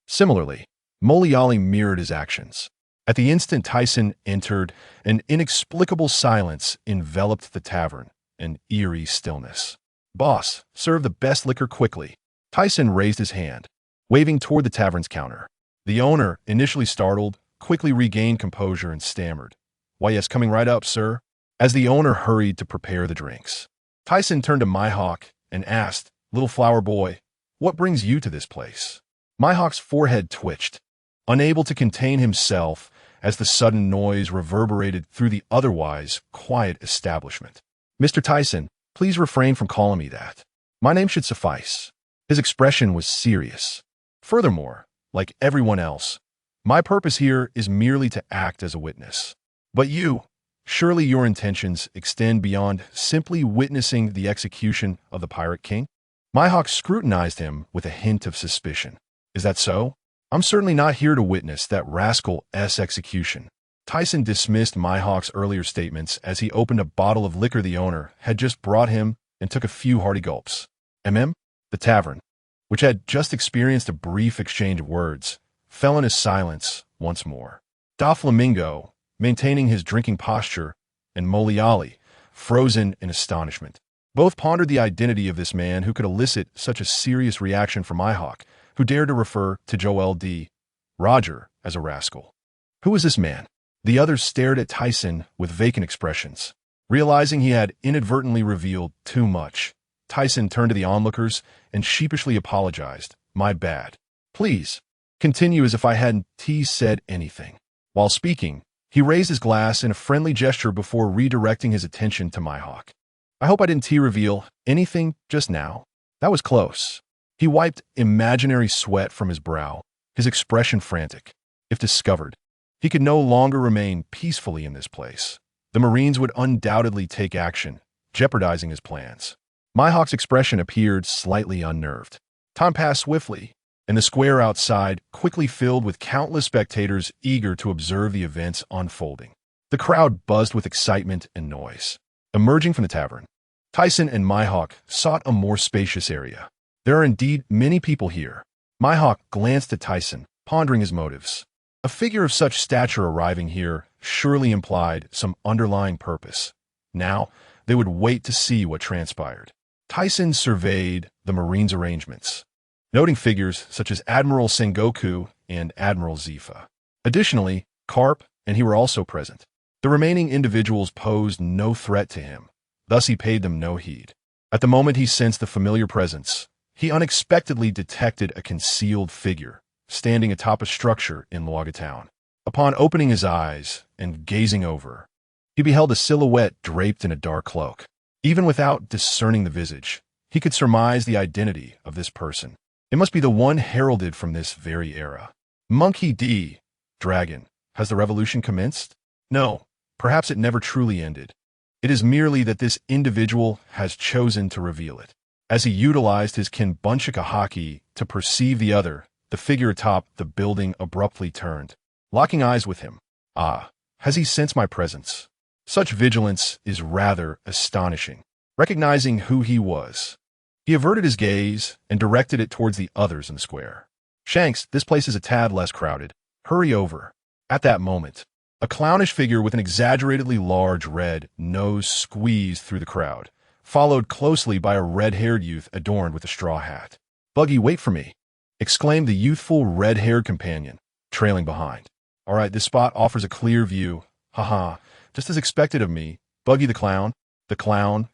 Similarly, Moliali mirrored his actions. At the instant Tyson entered, an inexplicable silence enveloped the tavern, an eerie stillness. "Boss, serve the best liquor quickly." Tyson raised his hand, waving toward the tavern's counter. The owner, initially startled, quickly regained composure and stammered, "Why, yes, coming right up, sir." As the owner hurried to prepare the drinks, Tyson turned to Myhawk and asked, "Little flower boy, what brings you to this place?" Myhawk's forehead twitched, unable to contain himself as the sudden noise reverberated through the otherwise quiet establishment. "Mr. Tyson, please refrain from calling me that. My name should suffice." His expression was serious. "Furthermore, like everyone else, my purpose here is merely to act as a witness. But you, surely your intentions extend beyond simply witnessing the execution of the Pirate King?" Myhawk scrutinized him with a hint of suspicion. "Is that so? I'm certainly not here to witness that rascal's execution." Tyson dismissed Myhawk's earlier statements as he opened a bottle of liquor the owner had just brought him and took a few hearty gulps. The tavern, which had just experienced a brief exchange of words, fell into silence once more. Doflamingo, maintaining his drinking posture, and Moliali, frozen in astonishment. Both pondered the identity of this man who could elicit such a serious reaction from Myhawk, who dared to refer to Joel D. Roger as a rascal. Who was this man? The others stared at Tyson with vacant expressions. Realizing he had inadvertently revealed too much, Tyson turned to the onlookers and sheepishly apologized. "My bad. Please, continue as if I hadn't said anything." While speaking, he raised his glass in a friendly gesture before redirecting his attention to Myhawk. "I hope I didn't reveal anything just now." That was close. He wiped imaginary sweat from his brow, his expression frantic. If discovered, he could no longer remain peacefully in this place. The Marines would undoubtedly take action, jeopardizing his plans. Myhawk's expression appeared slightly unnerved. Time passed swiftly, and the square outside quickly filled with countless spectators eager to observe the events unfolding. The crowd buzzed with excitement and noise. Emerging from the tavern, Tyson and Myhawk sought a more spacious area. "There are indeed many people here." Myhawk glanced at Tyson, pondering his motives. A figure of such stature arriving here surely implied some underlying purpose. Now, they would wait to see what transpired. Tyson surveyed the Marines' arrangements, noting figures such as Admiral Sengoku and Admiral Zifa. Additionally, Karp and he were also present. The remaining individuals posed no threat to him, thus he paid them no heed. At the moment he sensed a familiar presence, he unexpectedly detected a concealed figure standing atop a structure in Luaga town. Upon opening his eyes and gazing over, he beheld a silhouette draped in a dark cloak. Even without discerning the visage, he could surmise the identity of this person. It must be the one heralded from this very era. Monkey D. Dragon. Has the revolution commenced? No, perhaps it never truly ended. It is merely that this individual has chosen to reveal it. As he utilized his Kinbunchika Haki to perceive the other, the figure atop the building abruptly turned, locking eyes with him. "Ah, has he sensed my presence?" Such vigilance is rather astonishing. Recognizing who he was, he averted his gaze and directed it towards the others in the square. "Shanks, this place is a tad less crowded. Hurry over." At that moment, a clownish figure with an exaggeratedly large red nose squeezed through the crowd, followed closely by a red-haired youth adorned with a straw hat. "Buggy, wait for me," exclaimed the youthful red-haired companion, trailing behind. "All right, this spot offers a clear view. Haha, just as expected of me." Buggy the clown,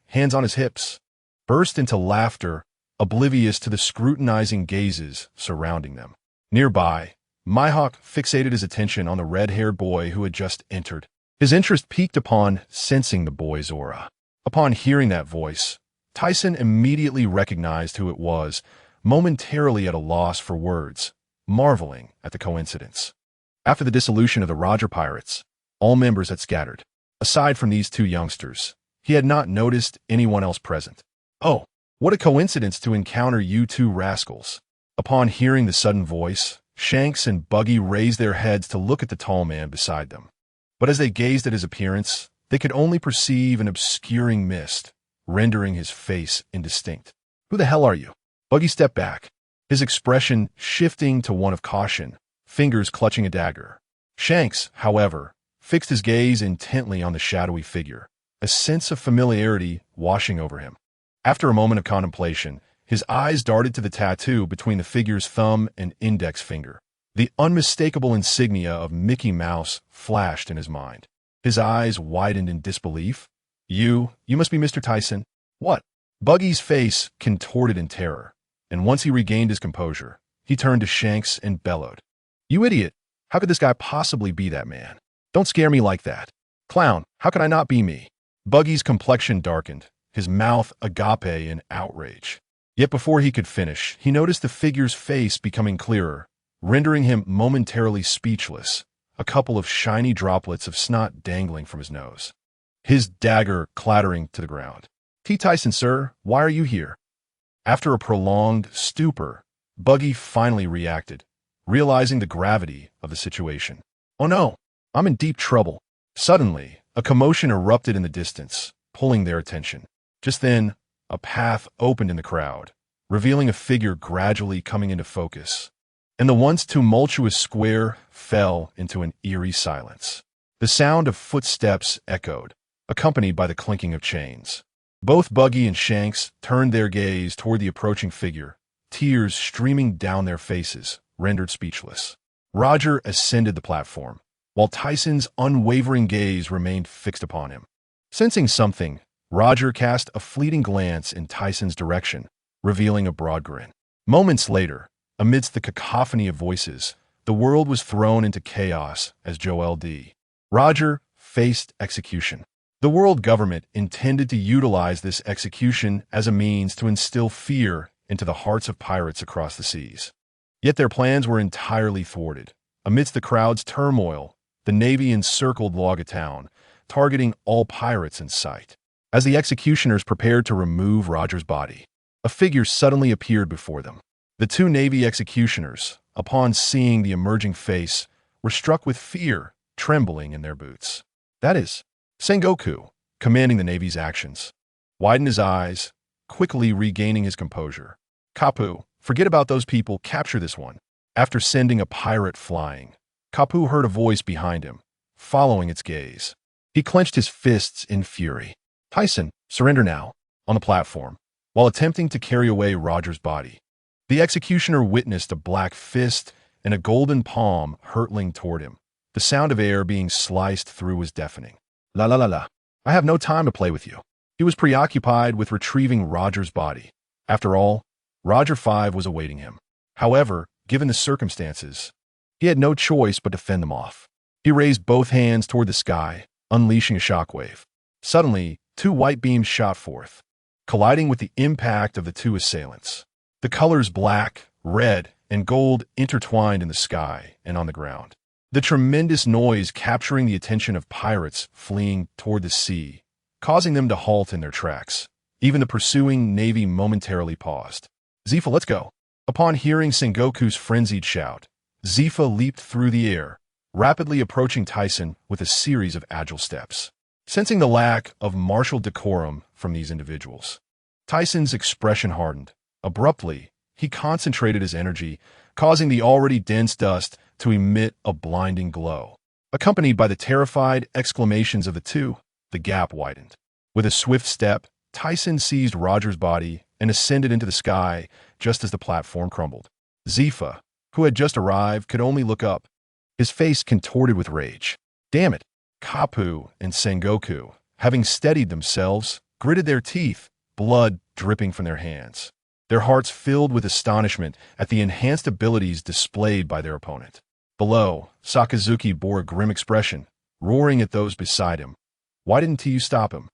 hands on his hips, burst into laughter, oblivious to the scrutinizing gazes surrounding them. Nearby, Myhawk fixated his attention on the red-haired boy who had just entered. His interest piqued upon sensing the boy's aura. Upon hearing that voice, Tyson immediately recognized who it was, momentarily at a loss for words, marveling at the coincidence. After the dissolution of the Roger Pirates, all members had scattered. Aside from these two youngsters, he had not noticed anyone else present. "Oh, what a coincidence to encounter you two rascals." Upon hearing the sudden voice, Shanks and Buggy raised their heads to look at the tall man beside them. But as they gazed at his appearance, they could only perceive an obscuring mist, rendering his face indistinct. "Who the hell are you?" Buggy stepped back, his expression shifting to one of caution, fingers clutching a dagger. Shanks, however, fixed his gaze intently on the shadowy figure, a sense of familiarity washing over him. After a moment of contemplation, his eyes darted to the tattoo between the figure's thumb and index finger. The unmistakable insignia of Mickey Mouse flashed in his mind. His eyes widened in disbelief. You must be Mr. Tyson." "What?" Buggy's face contorted in terror, and once he regained his composure, he turned to Shanks and bellowed. "You idiot! How could this guy possibly be that man? Don't scare me like that. Clown, how could I not be me?" Buggy's complexion darkened, his mouth agape in outrage. Yet before he could finish, he noticed the figure's face becoming clearer, rendering him momentarily speechless, a couple of shiny droplets of snot dangling from his nose. His dagger clattering to the ground. "T. Tyson, sir, why are you here?" After a prolonged stupor, Buggy finally reacted, realizing the gravity of the situation. "Oh no, I'm in deep trouble." Suddenly, a commotion erupted in the distance, pulling their attention. Just then, a path opened in the crowd, revealing a figure gradually coming into focus, and the once tumultuous square fell into an eerie silence. The sound of footsteps echoed, accompanied by the clinking of chains. Both Buggy and Shanks turned their gaze toward the approaching figure, tears streaming down their faces, rendered speechless. Roger ascended the platform, while Tyson's unwavering gaze remained fixed upon him. Sensing something, Roger cast a fleeting glance in Tyson's direction, revealing a broad grin. Moments later, amidst the cacophony of voices, the world was thrown into chaos as Joel D. Roger faced execution. The world government intended to utilize this execution as a means to instill fear into the hearts of pirates across the seas. Yet their plans were entirely thwarted. Amidst the crowd's turmoil, the Navy encircled Laga Town, targeting all pirates in sight. As the executioners prepared to remove Roger's body, a figure suddenly appeared before them. The two Navy executioners, upon seeing the emerging face, were struck with fear, trembling in their boots. That is, Sengoku, commanding the Navy's actions, widened his eyes, quickly regaining his composure. "Kapu, forget about those people, capture this one." After sending a pirate flying, Kapu heard a voice behind him, following its gaze. He clenched his fists in fury. "Tyson, surrender now." On the platform, while attempting to carry away Roger's body, the executioner witnessed a black fist and a golden palm hurtling toward him. The sound of air being sliced through was deafening. La la la la. "I have no time to play with you." He was preoccupied with retrieving Roger's body. After all, Roger 5 was awaiting him. However, given the circumstances, he had no choice but to fend them off. He raised both hands toward the sky, unleashing a shockwave. Suddenly, two white beams shot forth, colliding with the impact of the two assailants. The colors black, red, and gold intertwined in the sky and on the ground. The tremendous noise capturing the attention of pirates fleeing toward the sea, causing them to halt in their tracks. Even the pursuing Navy momentarily paused. "Zifa, let's go." Upon hearing Sengoku's frenzied shout, Zifa leaped through the air, rapidly approaching Tyson with a series of agile steps. Sensing the lack of martial decorum from these individuals, Tyson's expression hardened. Abruptly, he concentrated his energy, causing the already dense dust to emit a blinding glow. Accompanied by the terrified exclamations of the two, the gap widened. With a swift step, Tyson seized Roger's body and ascended into the sky just as the platform crumbled. Zifa, who had just arrived, could only look up, his face contorted with rage. Damn it! Kapu and Sengoku, having steadied themselves, gritted their teeth, blood dripping from their hands. Their hearts filled with astonishment at the enhanced abilities displayed by their opponent. Below, Sakazuki bore a grim expression, roaring at those beside him. "Why didn't you stop him?"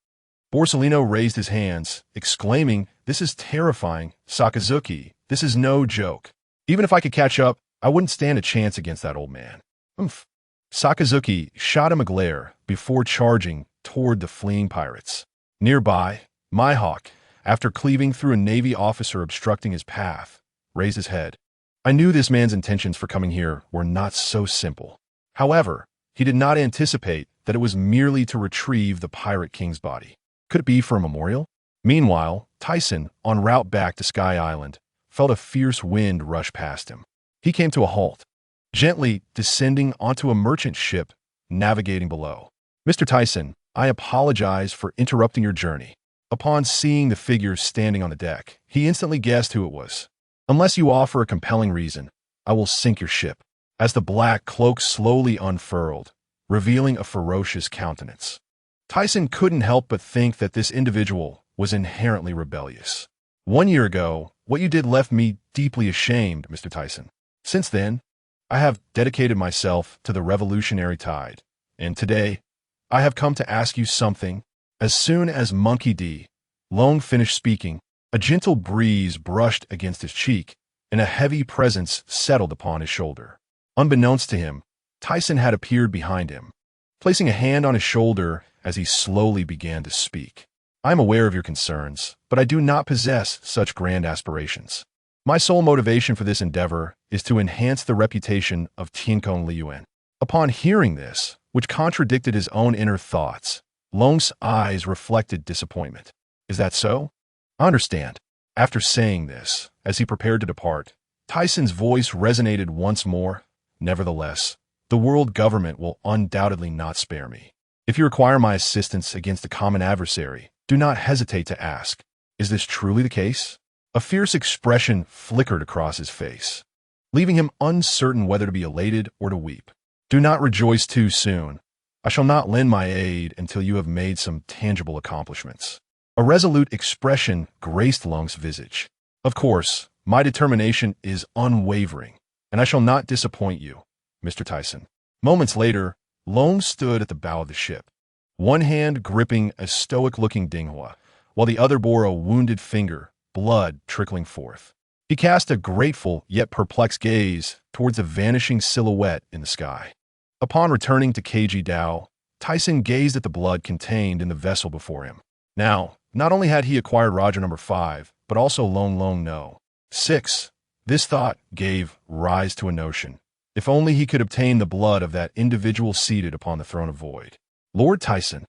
Borsellino raised his hands, exclaiming, "This is terrifying, Sakazuki. This is no joke. Even if I could catch up, I wouldn't stand a chance against that old man." "Umph." Sakazuki shot him a glare before charging toward the fleeing pirates. Nearby, Mihawk, after cleaving through a Navy officer obstructing his path, raised his head. I knew this man's intentions for coming here were not so simple. However, he did not anticipate that it was merely to retrieve the Pirate King's body. Could it be for a memorial? Meanwhile, Tyson, en route back to Sky Island, felt a fierce wind rush past him. He came to a halt, gently descending onto a merchant ship navigating below. "Mr. Tyson, I apologize for interrupting your journey." Upon seeing the figure standing on the deck, he instantly guessed who it was. "Unless you offer a compelling reason, I will sink your ship." As the black cloak slowly unfurled, revealing a ferocious countenance, Tyson couldn't help but think that this individual was inherently rebellious. "1 year ago, what you did left me deeply ashamed, Mr. Tyson. Since then, I have dedicated myself to the revolutionary tide, and today, I have come to ask you something." As soon as Monkey D. Long finished speaking, a gentle breeze brushed against his cheek, and a heavy presence settled upon his shoulder. Unbeknownst to him, Tyson had appeared behind him, placing a hand on his shoulder as he slowly began to speak. "I am aware of your concerns, but I do not possess such grand aspirations. My sole motivation for this endeavor is to enhance the reputation of Tiancong Liyuan." Upon hearing this, which contradicted his own inner thoughts, Long's eyes reflected disappointment. "Is that so? I understand." After saying this, as he prepared to depart, Tyson's voice resonated once more. "Nevertheless, the world government will undoubtedly not spare me. If you require my assistance against a common adversary, do not hesitate to ask, is this truly the case?" A fierce expression flickered across his face, leaving him uncertain whether to be elated or to weep. "Do not rejoice too soon. I shall not lend my aid until you have made some tangible accomplishments." A resolute expression graced Long's visage. "Of course, my determination is unwavering, and I shall not disappoint you, Mr. Tyson." Moments later, Long stood at the bow of the ship, one hand gripping a stoic-looking dinghua, while the other bore a wounded finger, blood trickling forth. He cast a grateful yet perplexed gaze towards a vanishing silhouette in the sky. Upon returning to KG Dao, Tyson gazed at the blood contained in the vessel before him. Now, not only had he acquired Roger number 5, but also Long Long No. 6. This thought gave rise to a notion. If only he could obtain the blood of that individual seated upon the throne of Void. "Lord Tyson,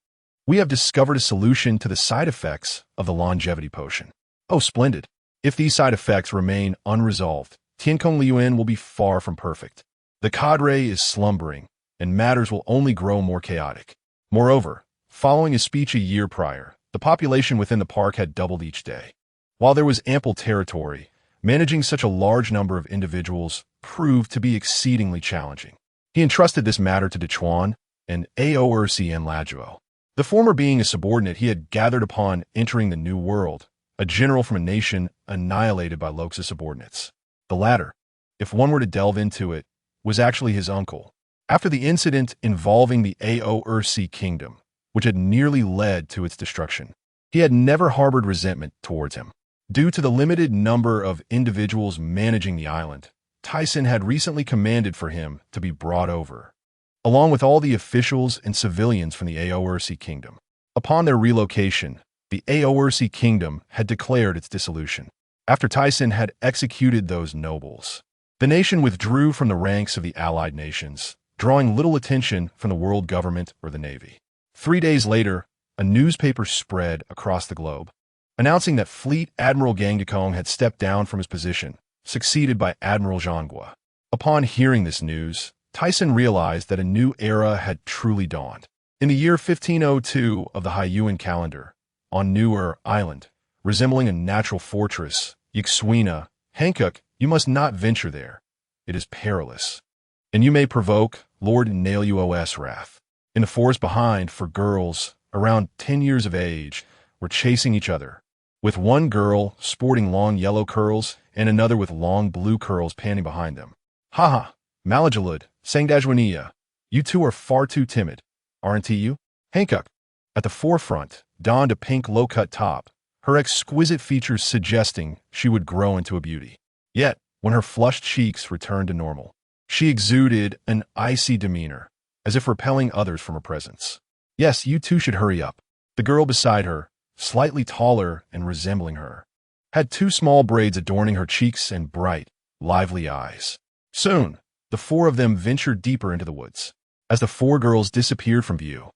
we have discovered a solution to the side effects of the longevity potion." "Oh, splendid. If these side effects remain unresolved, Tiancong Liyuan will be far from perfect. The cadre is slumbering, and matters will only grow more chaotic." Moreover, following his speech a year prior, the population within the park had doubled each day. While there was ample territory, managing such a large number of individuals proved to be exceedingly challenging. He entrusted this matter to Dechuan and Aorc and Lajuo. The former being a subordinate he had gathered upon entering the New World, a general from a nation annihilated by Lox's subordinates. The latter, if one were to delve into it, was actually his uncle. After the incident involving the Aorc kingdom, which had nearly led to its destruction, he had never harbored resentment towards him. Due to the limited number of individuals managing the island, Tyson had recently commanded for him to be brought over, along with all the officials and civilians from the Aorc kingdom. Upon their relocation, the Aorc kingdom had declared its dissolution. After Tyson had executed those nobles, the nation withdrew from the ranks of the allied nations, drawing little attention from the world government or the navy. 3 days later, a newspaper spread across the globe, announcing that Fleet Admiral Gang Dekong had stepped down from his position, succeeded by Admiral Zhanghua. Upon hearing this news, Tyson realized that a new era had truly dawned. In the year 1502 of the Haiyuan calendar, on Newer Island, resembling a natural fortress, Yixuina, "Hankook, you must not venture there. It is perilous, and you may provoke Lord Nailuos' wrath." In the forest behind, for girls around 10 years of age were chasing each other, with one girl sporting long yellow curls and another with long blue curls panting behind them. "Haha, Malajalud, Sangdajwania, you two are far too timid, aren't you?" Hankook, at the forefront, donned a pink low-cut top, her exquisite features suggesting she would grow into a beauty. Yet, when her flushed cheeks returned to normal, she exuded an icy demeanor, as if repelling others from her presence. "Yes, you two should hurry up." The girl beside her, slightly taller and resembling her, had 2 small braids adorning her cheeks and bright, lively eyes. Soon, the 4 of them ventured deeper into the woods. As the 4 girls disappeared from view,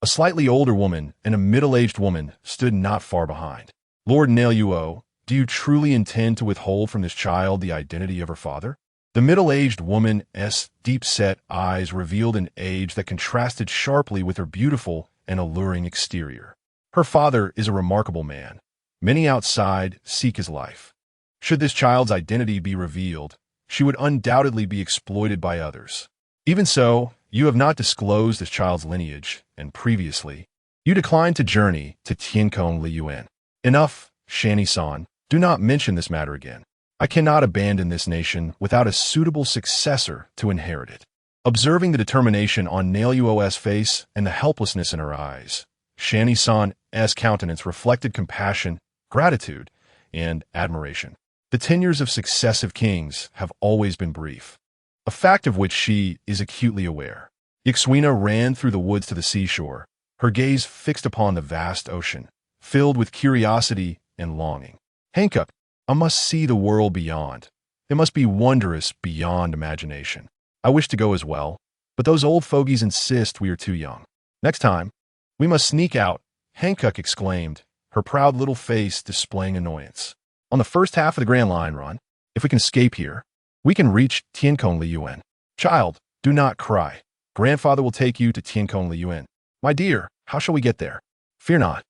a slightly older woman and a middle-aged woman stood not far behind. Lord Nailuo, Do you truly intend to withhold from this child the identity of her father? The middle-aged woman's deep-set eyes revealed an age that contrasted sharply with her beautiful and alluring exterior. Her father is a remarkable man. Many outside seek his life. Should this child's identity be revealed, she would undoubtedly be exploited by others. Even so, you have not disclosed this child's lineage, and previously, you declined to journey to Tiancong Liyuan. Enough, Shani-san. Do not mention this matter again. I cannot abandon this nation without a suitable successor to inherit it. Observing the determination on Nailyo's face and the helplessness in her eyes, Shani-san's countenance reflected compassion, gratitude, and admiration. The tenures of successive kings have always been brief, a fact of which she is acutely aware. Yxuina ran through the woods to the seashore, her gaze fixed upon the vast ocean, filled with curiosity and longing. Hankook, I must see the world beyond. It must be wondrous beyond imagination. I wish to go as well, but those old fogies insist we are too young. Next time, we must sneak out, Hankook exclaimed, her proud little face displaying annoyance. On the first half of the Grand Line run, if we can escape here, we can reach Tiancong Liyuan. Child, do not cry. Grandfather will take you to Tiancong Liyuan. My dear, how shall we get there? Fear not.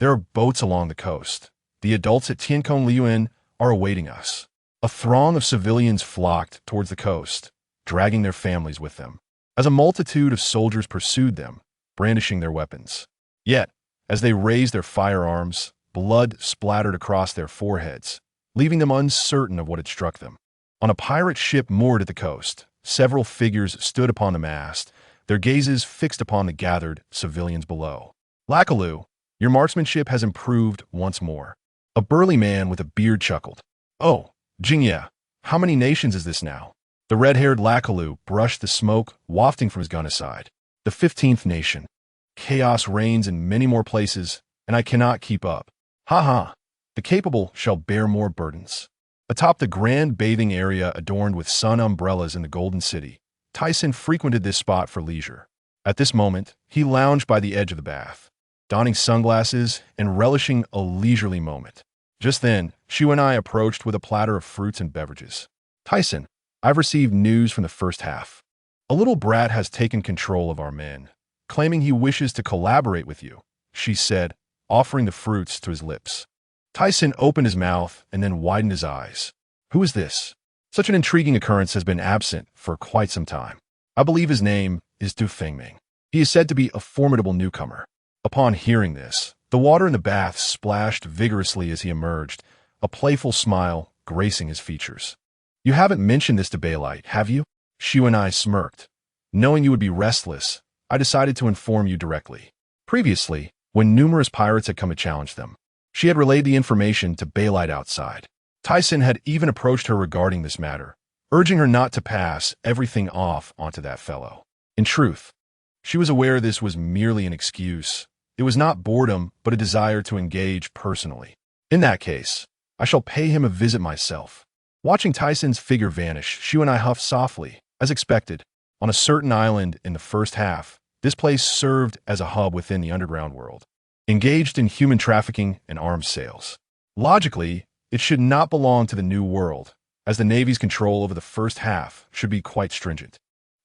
There are boats along the coast. The adults at Tiancong Liyuan are awaiting us. A throng of civilians flocked towards the coast, dragging their families with them, as a multitude of soldiers pursued them, brandishing their weapons. Yet, as they raised their firearms, blood splattered across their foreheads, leaving them uncertain of what had struck them. On a pirate ship moored at the coast, several figures stood upon the mast, their gazes fixed upon the gathered civilians below. Lakalu, your marksmanship has improved once more. A burly man with a beard chuckled. Oh, Jingye, how many nations is this now? The red-haired Lakalu brushed the smoke wafting from his gun aside. The 15th nation. Chaos reigns in many more places, and I cannot keep up. Ha ha. The capable shall bear more burdens. Atop the grand bathing area adorned with sun umbrellas in the Golden City, Tyson frequented this spot for leisure. At this moment, he lounged by the edge of the bath, donning sunglasses and relishing a leisurely moment. Just then, Shu and I approached with a platter of fruits and beverages. Tyson, I've received news from the first half. A little brat has taken control of our men, claiming he wishes to collaborate with you, she said, offering the fruits to his lips. Tyson opened his mouth and then widened his eyes. Who is this? Such an intriguing occurrence has been absent for quite some time. I believe his name is Du Fengming. He is said to be a formidable newcomer. Upon hearing this, the water in the bath splashed vigorously as he emerged, a playful smile gracing his features. You haven't mentioned this to Baylight, have you? Shu and I smirked. Knowing you would be restless, I decided to inform you directly. Previously, when numerous pirates had come to challenge them, she had relayed the information to Baylight outside. Tyson had even approached her regarding this matter, urging her not to pass everything off onto that fellow. In truth, she was aware this was merely an excuse. It was not boredom, but a desire to engage personally. In that case, I shall pay him a visit myself. Watching Tyson's figure vanish, Shu and I huffed softly. As expected, on a certain island in the first half, this place served as a hub within the underground world, engaged in human trafficking and arms sales. Logically, it should not belong to the New World, as the Navy's control over the first half should be quite stringent.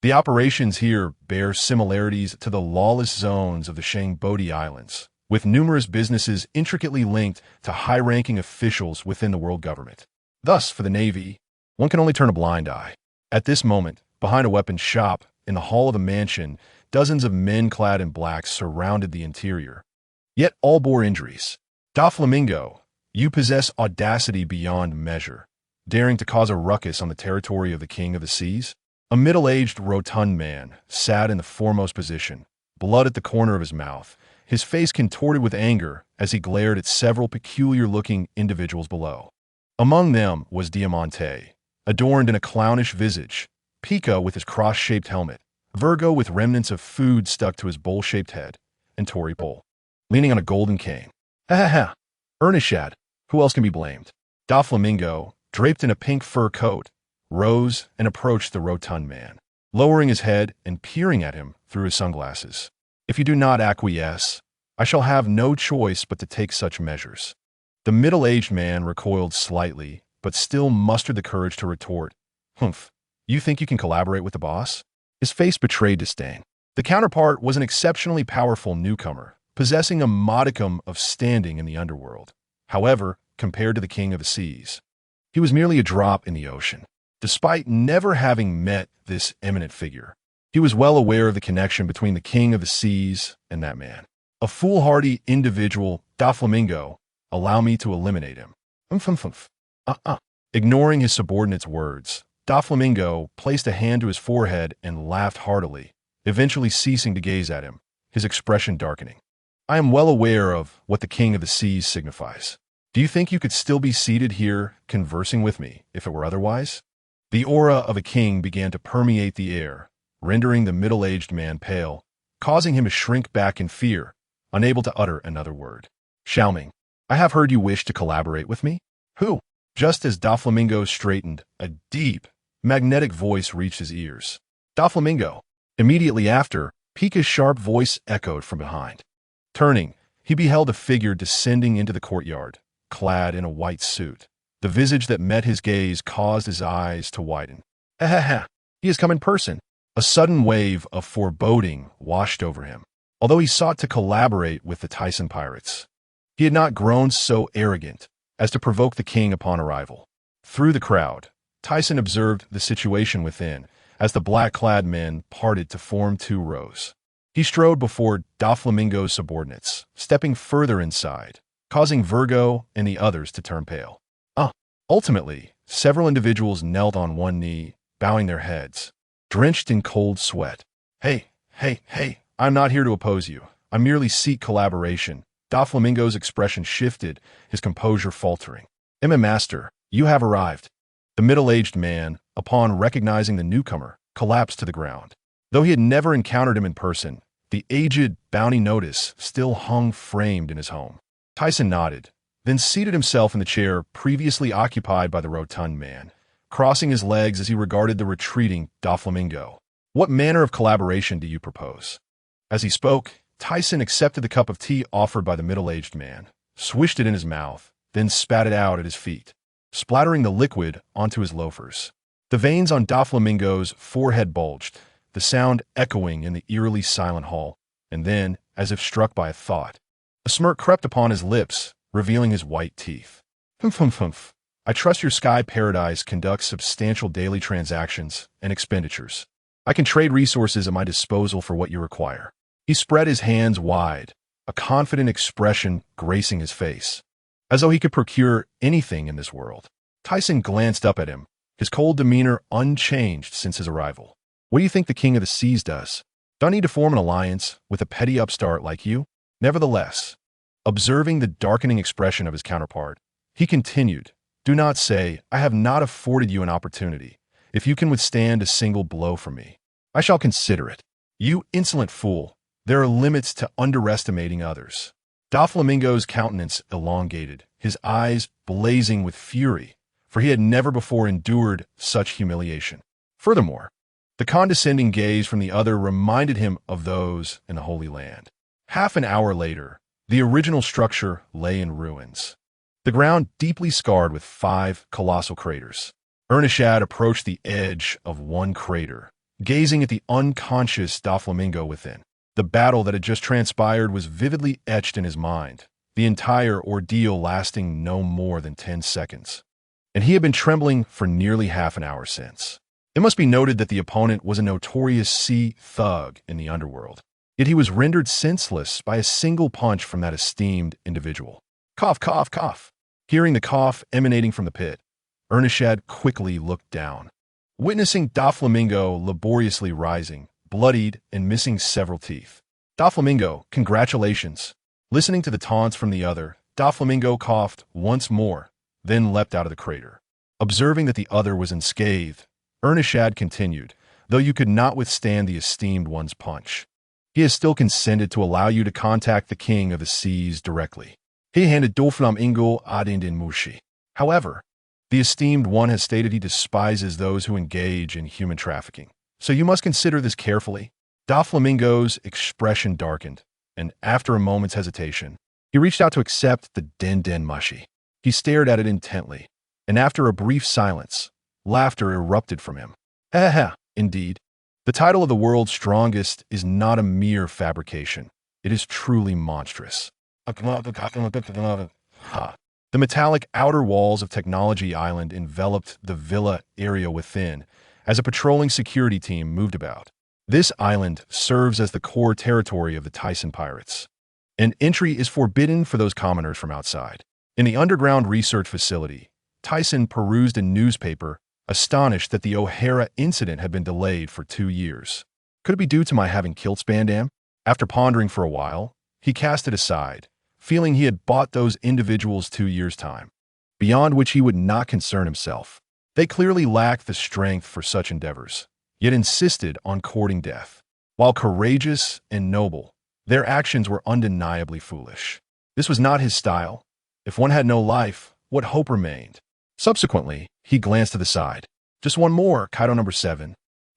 The operations here bear similarities to the lawless zones of the Shangbodi Islands, with numerous businesses intricately linked to high-ranking officials within the world government. Thus, for the Navy, one can only turn a blind eye. At this moment, behind a weapons shop, in the hall of a mansion, dozens of men clad in black surrounded the interior. Yet all bore injuries. Doflamingo, you possess audacity beyond measure, daring to cause a ruckus on the territory of the King of the Seas? A middle-aged, rotund man sat in the foremost position, blood at the corner of his mouth, his face contorted with anger as he glared at several peculiar-looking individuals below. Among them was Diamante, adorned in a clownish visage, Pico with his cross-shaped helmet, Virgo with remnants of food stuck to his bowl-shaped head, and Tori Pole, leaning on a golden cane. Ha ha ha! Ernishad, who else can be blamed? Doflamingo, draped in a pink fur coat, rose and approached the rotund man, lowering his head and peering at him through his sunglasses. If you do not acquiesce, I shall have no choice but to take such measures. The middle-aged man recoiled slightly, but still mustered the courage to retort, "Humph, you think you can collaborate with the boss?" His face betrayed disdain. The counterpart was an exceptionally powerful newcomer, possessing a modicum of standing in the underworld. However, compared to the king of the seas, he was merely a drop in the ocean. Despite never having met this eminent figure, he was well aware of the connection between the king of the seas and that man. A foolhardy individual, Doflamingo, allow me to eliminate him. Humph. Ignoring his subordinate's words, Doflamingo placed a hand to his forehead and laughed heartily, eventually ceasing to gaze at him, his expression darkening. I am well aware of what the king of the seas signifies. Do you think you could still be seated here conversing with me if it were otherwise? The aura of a king began to permeate the air, rendering the middle-aged man pale, causing him to shrink back in fear, unable to utter another word. Xiaoming, I have heard you wish to collaborate with me? Who? Just as Doflamingo straightened, a deep, magnetic voice reached his ears. Doflamingo. Immediately after, Pika's sharp voice echoed from behind. Turning, he beheld a figure descending into the courtyard, clad in a white suit. The visage that met his gaze caused his eyes to widen. He has come in person. A sudden wave of foreboding washed over him. Although he sought to collaborate with the Tyson pirates, he had not grown so arrogant as to provoke the king upon arrival. Through the crowd, Tyson observed the situation within as the black-clad men parted to form two rows. He strode before Doflamingo's subordinates, stepping further inside, causing Virgo and the others to turn pale. Ultimately, several individuals knelt on one knee, bowing their heads, drenched in cold sweat. Hey, I'm not here to oppose you. I merely seek collaboration. Doflamingo's expression shifted, his composure faltering. Master, you have arrived. The middle-aged man, upon recognizing the newcomer, collapsed to the ground. Though he had never encountered him in person, the aged bounty notice still hung framed in his home. Tyson nodded, then seated himself in the chair previously occupied by the rotund man, crossing his legs as he regarded the retreating Doflamingo. What manner of collaboration do you propose? As he spoke, Tyson accepted the cup of tea offered by the middle-aged man, swished it in his mouth, then spat it out at his feet, splattering the liquid onto his loafers. The veins on Doflamingo's forehead bulged, the sound echoing in the eerily silent hall, and then, as if struck by a thought, a smirk crept upon his lips, revealing his white teeth. Humph. I trust your sky paradise conducts substantial daily transactions and expenditures. I can trade resources at my disposal for what you require. He spread his hands wide, a confident expression gracing his face, as though he could procure anything in this world. Tyson glanced up at him, his cold demeanor unchanged since his arrival. What do you think the king of the seas does? Do I need to form an alliance with a petty upstart like you? Nevertheless, observing the darkening expression of his counterpart, he continued, do not say, I have not afforded you an opportunity. If you can withstand a single blow from me, I shall consider it. You insolent fool, there are limits to underestimating others. Doflamingo's countenance elongated, his eyes blazing with fury, for he had never before endured such humiliation. Furthermore, the condescending gaze from the other reminded him of those in the Holy Land. Half an hour later, the original structure lay in ruins, the ground deeply scarred with 5 colossal craters. Ernishad approached the edge of one crater, gazing at the unconscious Doflamingo within. The battle that had just transpired was vividly etched in his mind, the entire ordeal lasting no more than 10 seconds. And he had been trembling for nearly half an hour since. It must be noted that the opponent was a notorious sea thug in the underworld, yet he was rendered senseless by a single punch from that esteemed individual. Cough. Hearing the cough emanating from the pit, Ernishad quickly looked down, witnessing Doflamingo laboriously rising, bloodied and missing several teeth. Doflamingo, congratulations. Listening to the taunts from the other, Doflamingo coughed once more, then leapt out of the crater. Observing that the other was unscathed, Ernishad continued, though you could not withstand the esteemed one's punch, he has still consented to allow you to contact the king of the seas directly. He handed Doflamingo Adindin Mushi. However, the esteemed one has stated he despises those who engage in human trafficking. So you must consider this carefully. Doflamingo's expression darkened, and after a moment's hesitation, he reached out to accept the Den Mushi. He stared at it intently, and after a brief silence, laughter erupted from him. Ha ha, indeed. The title of the world's strongest is not a mere fabrication. It is truly monstrous. Ha. The metallic outer walls of Technology Island enveloped the villa area within as a patrolling security team moved about. This island serves as the core territory of the Tyson pirates, and entry is forbidden for those commoners from outside. In the underground research facility, Tyson perused a newspaper, astonished that the O'Hara incident had been delayed for 2 years. Could it be due to my having killed Spandam? After pondering for a while, he cast it aside, feeling he had bought those individuals 2 years' time, beyond which he would not concern himself. They clearly lacked the strength for such endeavors, yet insisted on courting death. While courageous and noble, their actions were undeniably foolish. This was not his style. If one had no life, what hope remained? Subsequently, he glanced to the side. Just one more, Kaido number 7,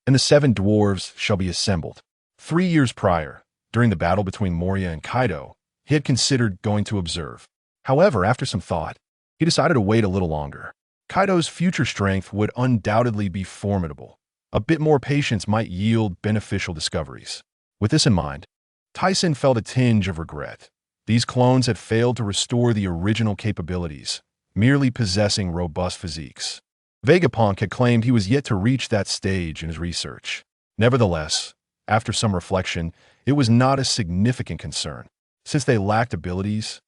and the 7 dwarves shall be assembled. 3 years prior, during the battle between Moria and Kaido, he had considered going to observe. However, after some thought, he decided to wait a little longer. Kaido's future strength would undoubtedly be formidable. A bit more patience might yield beneficial discoveries. With this in mind, Tyson felt a tinge of regret. These clones had failed to restore the original capabilities, merely possessing robust physiques. Vegapunk had claimed he was yet to reach that stage in his research. Nevertheless, after some reflection, it was not a significant concern. Since they lacked abilities,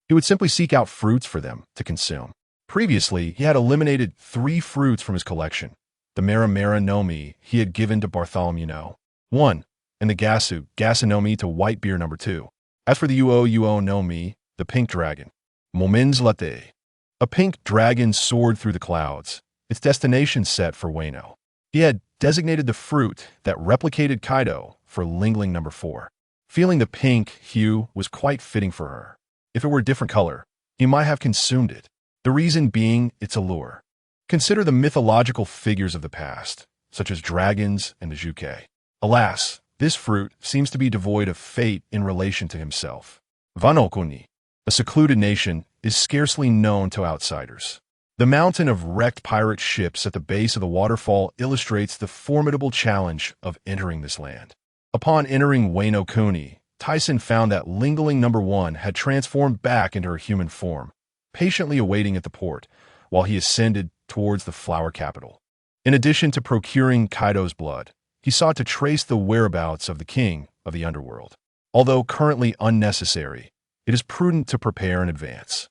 he would simply seek out fruits for them to consume. Previously, he had eliminated 3 fruits from his collection. The Maramara no Mi he had given to Bartholomew no. 1, and the Gasu no Mi to Whitebeard number 2. As for the Uo no Mi, the pink dragon, Momens Latte. A pink dragon soared through the clouds, its destination set for Wano. He had designated the fruit that replicated Kaido for Lingling number 4. Feeling the pink hue was quite fitting for her. If it were a different color, he might have consumed it. The reason being its allure. Consider the mythological figures of the past, such as dragons and the Juke. Alas, this fruit seems to be devoid of fate in relation to himself. Wano Kuni, a secluded nation, is scarcely known to outsiders. The mountain of wrecked pirate ships at the base of the waterfall illustrates the formidable challenge of entering this land. Upon entering Wano Kuni, Tyson found that Lingling number 1 had transformed back into her human form, patiently awaiting at the port, while he ascended towards the flower capital. In addition to procuring Kaido's blood, he sought to trace the whereabouts of the king of the underworld. Although currently unnecessary, it is prudent to prepare in advance.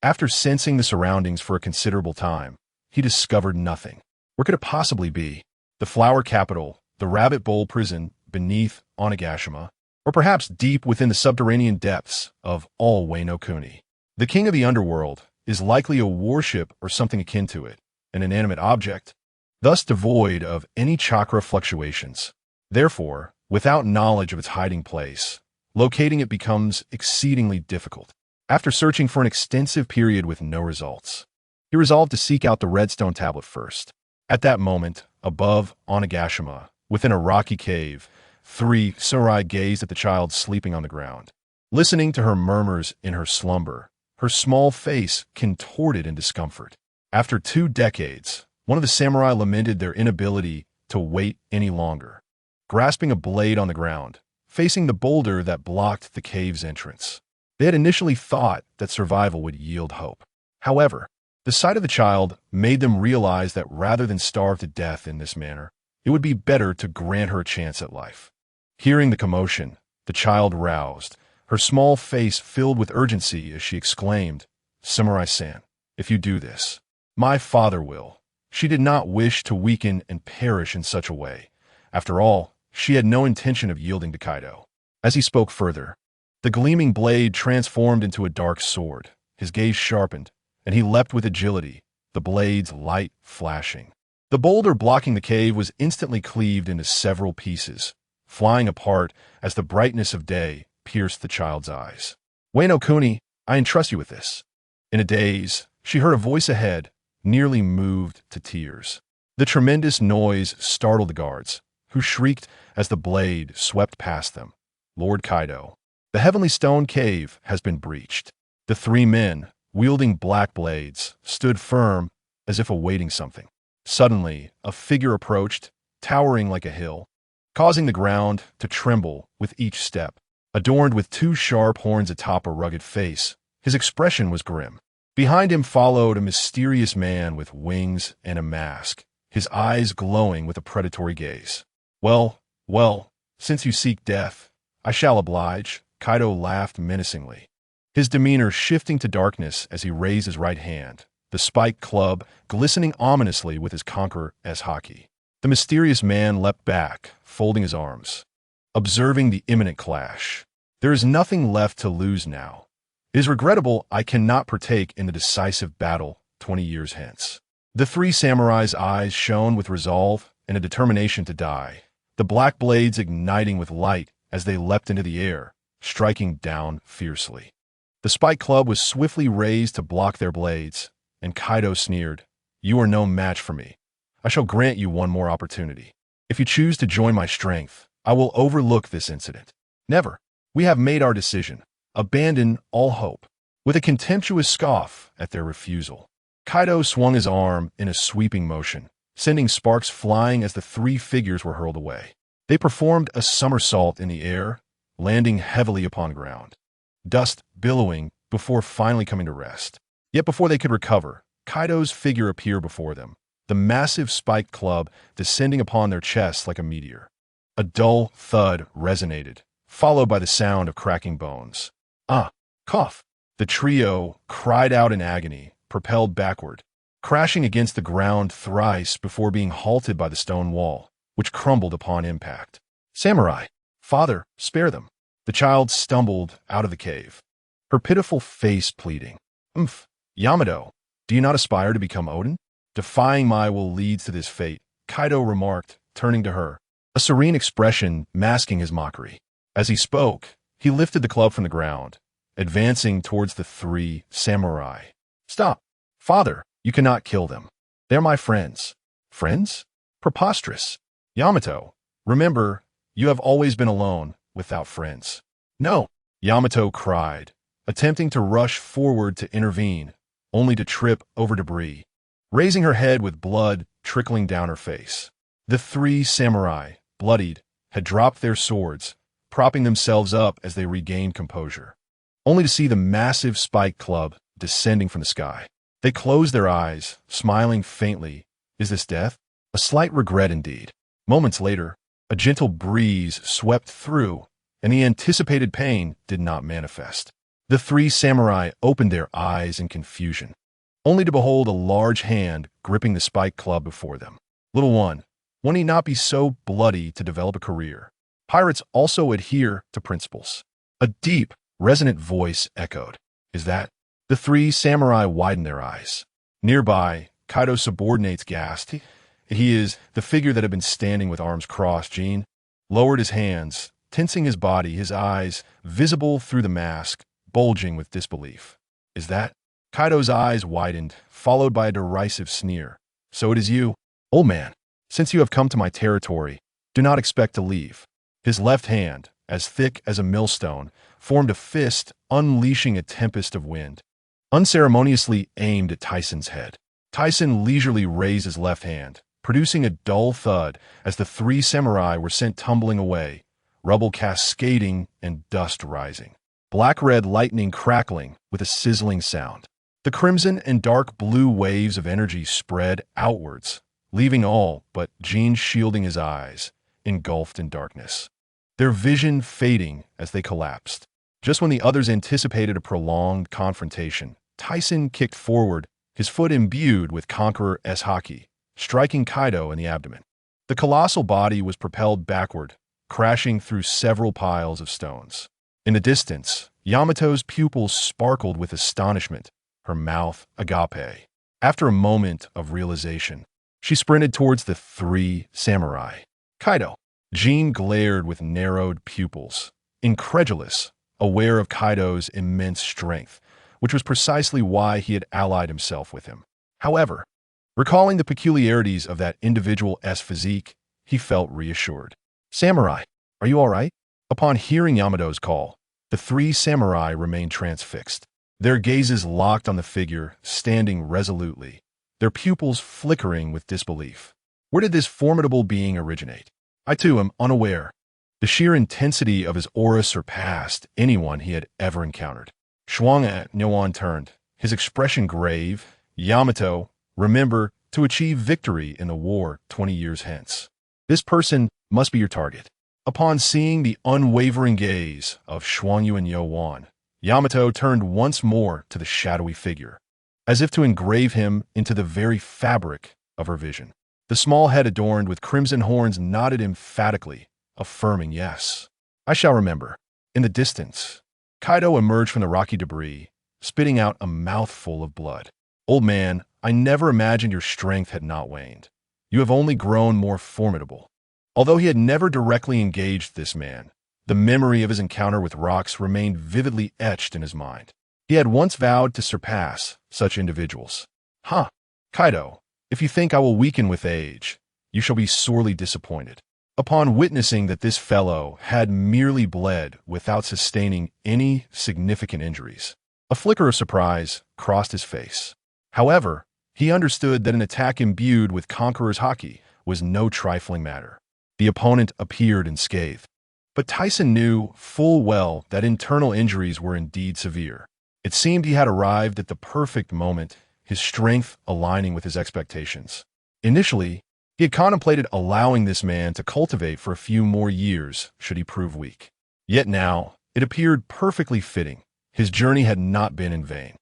After sensing the surroundings for a considerable time, he discovered nothing. Where could it possibly be? The flower capital, the rabbit bowl prison beneath Onigashima, or perhaps deep within the subterranean depths of all Wano Kuni. The king of the underworld is likely a warship or something akin to it, an inanimate object, thus devoid of any chakra fluctuations. Therefore, without knowledge of its hiding place, locating it becomes exceedingly difficult. After searching for an extensive period with no results, he resolved to seek out the redstone tablet first. At that moment, above Onigashima, within a rocky cave, 3 samurai gazed at the child sleeping on the ground. Listening to her murmurs in her slumber, her small face contorted in discomfort. After 2 decades, one of the samurai lamented their inability to wait any longer. Grasping a blade on the ground, facing the boulder that blocked the cave's entrance, they had initially thought that survival would yield hope. However, the sight of the child made them realize that rather than starve to death in this manner, it would be better to grant her a chance at life. Hearing the commotion, the child roused, her small face filled with urgency as she exclaimed, "Samurai-san, if you do this, my father will." She did not wish to weaken and perish in such a way. After all, she had no intention of yielding to Kaido. As he spoke further, the gleaming blade transformed into a dark sword. His gaze sharpened, and he leapt with agility, the blade's light flashing. The boulder blocking the cave was instantly cleaved into several pieces, flying apart as the brightness of day pierced the child's eyes. "Wano Kuni, I entrust you with this." In a daze, she heard a voice ahead, nearly moved to tears. The tremendous noise startled the guards, who shrieked as the blade swept past them. "Lord Kaido, the Heavenly Stone Cave has been breached." The 3 men, wielding black blades, stood firm as if awaiting something. Suddenly, a figure approached, towering like a hill, causing the ground to tremble with each step. Adorned with two sharp horns atop a rugged face, his expression was grim. Behind him followed a mysterious man with wings and a mask, his eyes glowing with a predatory gaze. Well, since you seek death, I shall oblige, Kaido laughed menacingly, his demeanor shifting to darkness as he raised his right hand, the spiked club glistening ominously with his conqueror's Haki. The mysterious man leapt back, folding his arms, observing the imminent clash. There is nothing left to lose now. It is regrettable I cannot partake in the decisive battle 20 years hence. The three samurais' eyes shone with resolve and a determination to die, the black blades igniting with light as they leapt into the air, striking down fiercely. The spike club was swiftly raised to block their blades, and Kaido sneered, "You are no match for me. I shall grant you one more opportunity. If you choose to join my strength, I will overlook this incident. Never. We have made our decision. Abandon all hope." With a contemptuous scoff at their refusal, Kaido swung his arm in a sweeping motion, sending sparks flying as the three figures were hurled away. They performed a somersault in the air, landing heavily upon ground, dust billowing before finally coming to rest. Yet before they could recover, Kaido's figure appeared before them, the massive spiked club descending upon their chests like a meteor. A dull thud resonated, followed by the sound of cracking bones. "Ah, cough!" The trio cried out in agony, propelled backward, crashing against the ground thrice before being halted by the stone wall, which crumbled upon impact. "Samurai! Father, spare them!" The child stumbled out of the cave, her pitiful face pleading. Yamato, do you not aspire to become Odin? Defying my will leads to this fate," Kaido remarked, turning to her, a serene expression masking his mockery. As he spoke, he lifted the club from the ground, advancing towards the three samurai. "Stop! Father, you cannot kill them. They're my friends." "Friends? Preposterous. Yamato, remember, you have always been alone, without friends." "No!" Yamato cried, attempting to rush forward to intervene, only to trip over debris, raising her head with blood trickling down her face. The three samurai, bloodied, had dropped their swords, propping themselves up as they regained composure, only to see the massive spike club descending from the sky. They closed their eyes, smiling faintly. Is this death? A slight regret indeed. Moments later, a gentle breeze swept through, and the anticipated pain did not manifest. The three samurai opened their eyes in confusion, only to behold a large hand gripping the spike club before them. "Little one need not be so bloody to develop a career. Pirates also adhere to principles." A deep, resonant voice echoed. "Is that?" The three samurai widened their eyes. Nearby, Kaido's subordinates gasped. He is the figure that had been standing with arms crossed. Jean lowered his hands, tensing his body, his eyes visible through the mask, bulging with disbelief. "Is that?" Kaido's eyes widened, followed by a derisive sneer. "So it is you, old man. Since you have come to my territory, do not expect to leave." His left hand, as thick as a millstone, formed a fist, unleashing a tempest of wind, unceremoniously aimed at Tyson's head. Tyson leisurely raised his left hand, producing a dull thud as the three samurai were sent tumbling away, rubble cascading and dust rising. Black-red lightning crackling with a sizzling sound. The crimson and dark blue waves of energy spread outwards, leaving all but Jean shielding his eyes, engulfed in darkness, their vision fading as they collapsed. Just when the others anticipated a prolonged confrontation, Tyson kicked forward, his foot imbued with conqueror's Haki, striking Kaido in the abdomen. The colossal body was propelled backward, crashing through several piles of stones. In the distance, Yamato's pupils sparkled with astonishment, her mouth agape. After a moment of realization, she sprinted towards the three samurai. "Kaido!" Jean glared with narrowed pupils, incredulous, aware of Kaido's immense strength, which was precisely why he had allied himself with him. However, recalling the peculiarities of that individual's physique, he felt reassured. "Samurai, are you all right?" Upon hearing Yamato's call, the three samurai remained transfixed. their gazes locked on the figure, standing resolutely, their pupils flickering with disbelief. Where did this formidable being originate? I too am unaware. The sheer intensity of his aura surpassed anyone he had ever encountered. Shuang Nyoan turned, his expression grave. Yamato, remember to achieve victory in the war 20 years hence. This person must be your target. Upon seeing the unwavering gaze of Shuangyu and Yowan, Yamato turned once more to the shadowy figure, as if to engrave him into the very fabric of her vision. The small head adorned with crimson horns nodded emphatically, affirming yes. I shall remember. In the distance, Kaido emerged from the rocky debris, spitting out a mouthful of blood. Old man, I never imagined your strength had not waned. You have only grown more formidable. Although he had never directly engaged this man, the memory of his encounter with rocks remained vividly etched in his mind. He had once vowed to surpass such individuals. Kaido, if you think I will weaken with age, you shall be sorely disappointed. Upon witnessing that this fellow had merely bled without sustaining any significant injuries, a flicker of surprise crossed his face. However, he understood that an attack imbued with Conqueror's Haki was no trifling matter. The opponent appeared unscathed, but Tyson knew full well that internal injuries were indeed severe. It seemed he had arrived at the perfect moment, his strength aligning with his expectations. Initially, he had contemplated allowing this man to cultivate for a few more years should he prove weak. Yet now, it appeared perfectly fitting. His journey had not been in vain.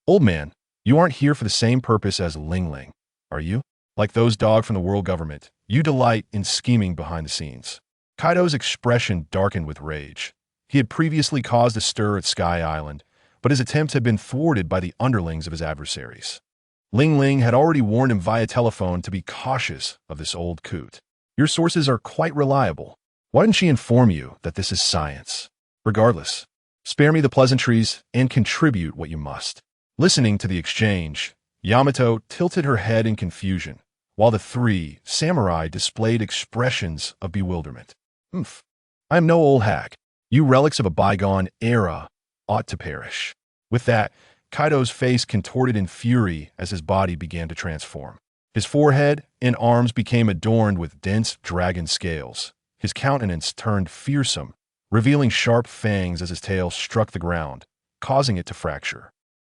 Old man, you aren't here for the same purpose as Ling Ling, are you? Like those dogs from the world government, you delight in scheming behind the scenes. Kaido's expression darkened with rage. He had previously caused a stir at Sky Island, but his attempts had been thwarted by the underlings of his adversaries. Ling Ling had already warned him via telephone to be cautious of this old coot. Your sources are quite reliable. Why didn't she inform you that this is science? Regardless, spare me the pleasantries and contribute what you must. Listening to the exchange, Yamato tilted her head in confusion, while the three samurai displayed expressions of bewilderment. I am no old hag. You relics of a bygone era ought to perish. With that, Kaido's face contorted in fury as his body began to transform. His forehead and arms became adorned with dense dragon scales. His countenance turned fearsome, revealing sharp fangs as his tail struck the ground, causing it to fracture.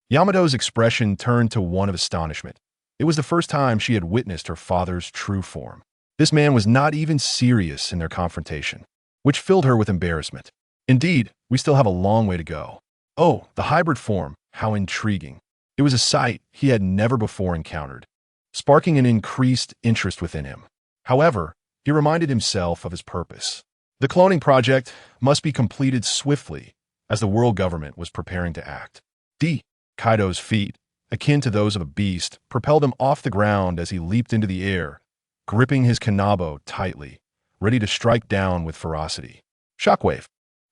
Yamato's expression turned to one of astonishment. It was the first time she had witnessed her father's true form. This man was not even serious in their confrontation, which filled her with embarrassment. Indeed, we still have a long way to go. Oh, the hybrid form, how intriguing. It was a sight he had never before encountered, sparking an increased interest within him. However, he reminded himself of his purpose. The cloning project must be completed swiftly, as the world government was preparing to act. Kaido's feet, akin to those of a beast, propelled him off the ground as he leaped into the air, gripping his kanabo tightly, ready to strike down with ferocity. Shockwave.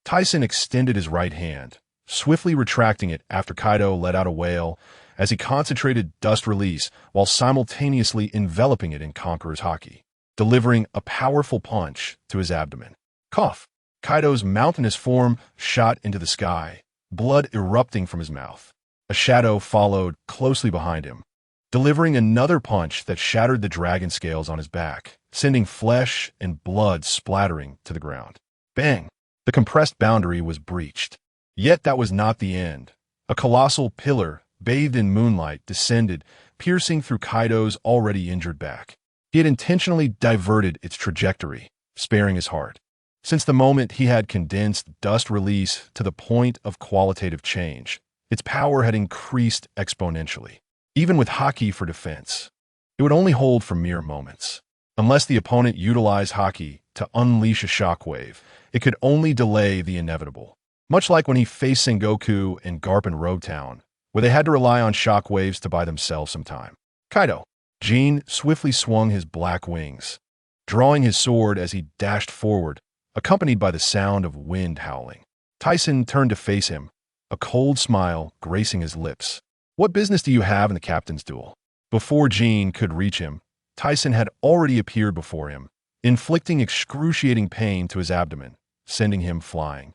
Tyson extended his right hand, swiftly retracting it after Kaido let out a wail as he concentrated dust release while simultaneously enveloping it in Conqueror's Haki, delivering a powerful punch to his abdomen. Cough. Kaido's mountainous form shot into the sky, blood erupting from his mouth. A shadow followed closely behind him, delivering another punch that shattered the dragon scales on his back, sending flesh and blood splattering to the ground. Bang! The compressed boundary was breached. Yet that was not the end. A colossal pillar, bathed in moonlight, descended, piercing through Kaido's already injured back. He had intentionally diverted its trajectory, sparing his heart. Since the moment he had condensed dust release to the point of qualitative change, its power had increased exponentially. Even with Haki for defense, it would only hold for mere moments. Unless the opponent utilized Haki to unleash a shockwave, it could only delay the inevitable. Much like when he faced Sengoku and Garp in Road Town, where they had to rely on shockwaves to buy themselves some time. Kaido. Jean swiftly swung his black wings, drawing his sword as he dashed forward, accompanied by the sound of wind howling. Tyson turned to face him, a cold smile gracing his lips. What business do you have in the captain's duel? Before Jean could reach him, Tyson had already appeared before him, inflicting excruciating pain to his abdomen, sending him flying.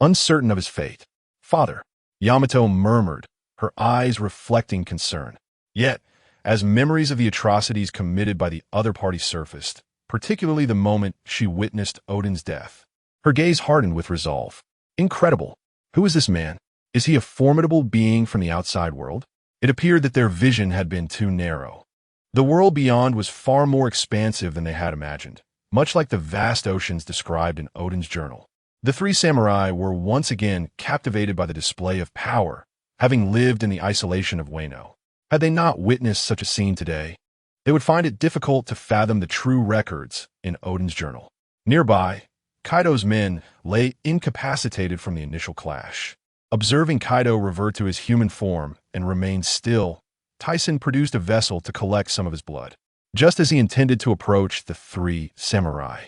Uncertain of his fate, Father, Yamato murmured, her eyes reflecting concern. Yet, as memories of the atrocities committed by the other party surfaced, particularly the moment she witnessed Odin's death, her gaze hardened with resolve. Incredible! Who is this man? Is he a formidable being from the outside world? It appeared that their vision had been too narrow. The world beyond was far more expansive than they had imagined, much like the vast oceans described in Odin's journal. The three samurai were once again captivated by the display of power, having lived in the isolation of Wano. Had they not witnessed such a scene today, they would find it difficult to fathom the true records in Odin's journal. Nearby, Kaido's men lay incapacitated from the initial clash. Observing Kaido revert to his human form and remain still, Tyson produced a vessel to collect some of his blood. Just as he intended to approach the three samurai,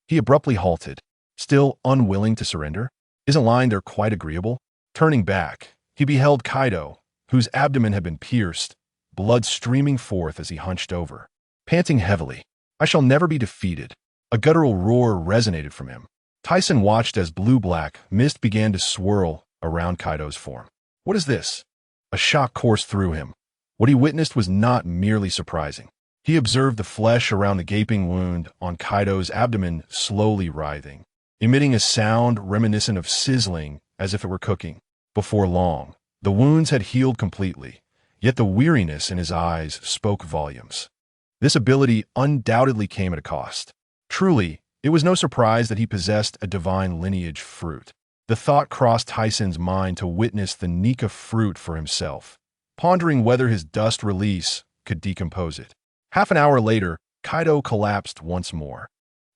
he abruptly halted, still unwilling to surrender. Isn't lying there quite agreeable? Turning back, he beheld Kaido, whose abdomen had been pierced, blood streaming forth as he hunched over. Panting heavily, "I shall never be defeated." A guttural roar resonated from him. Tyson watched as blue-black mist began to swirl around Kaido's form. What is this? A shock coursed through him. What he witnessed was not merely surprising. He observed the flesh around the gaping wound on Kaido's abdomen slowly writhing, emitting a sound reminiscent of sizzling as if it were cooking. Before long, the wounds had healed completely, yet the weariness in his eyes spoke volumes. This ability undoubtedly came at a cost. Truly, it was no surprise that he possessed a divine lineage fruit. The thought crossed Tyson's mind to witness the Nika fruit for himself, pondering whether his dust release could decompose it. Half an hour later, Kaido collapsed once more.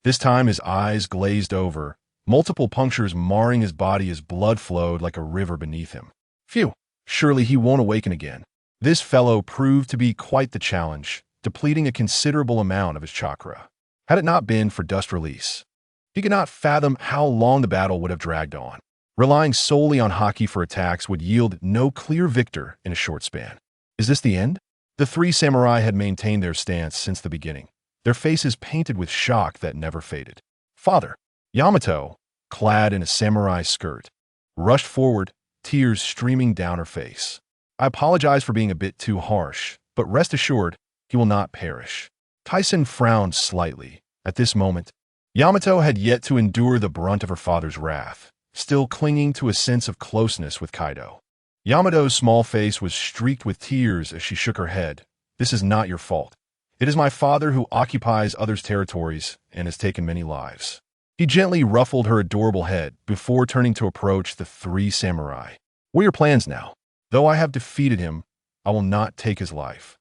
This time his eyes glazed over, multiple punctures marring his body as blood flowed like a river beneath him. Phew, surely he won't awaken again. This fellow proved to be quite the challenge, depleting a considerable amount of his chakra. Had it not been for dust release, he could not fathom how long the battle would have dragged on. Relying solely on Haki for attacks would yield no clear victor in a short span. Is this the end? The three samurai had maintained their stance since the beginning, their faces painted with shock that never faded. Father, Yamato, clad in a samurai skirt, rushed forward, tears streaming down her face. I apologize for being a bit too harsh, but rest assured, he will not perish. Tyson frowned slightly. At this moment, Yamato had yet to endure the brunt of her father's wrath, still clinging to a sense of closeness with Kaido. Yamato's small face was streaked with tears as she shook her head. This is not your fault. It is my father who occupies others' territories and has taken many lives. He gently ruffled her adorable head before turning to approach the three samurai. What are your plans now? Though I have defeated him, I will not take his life.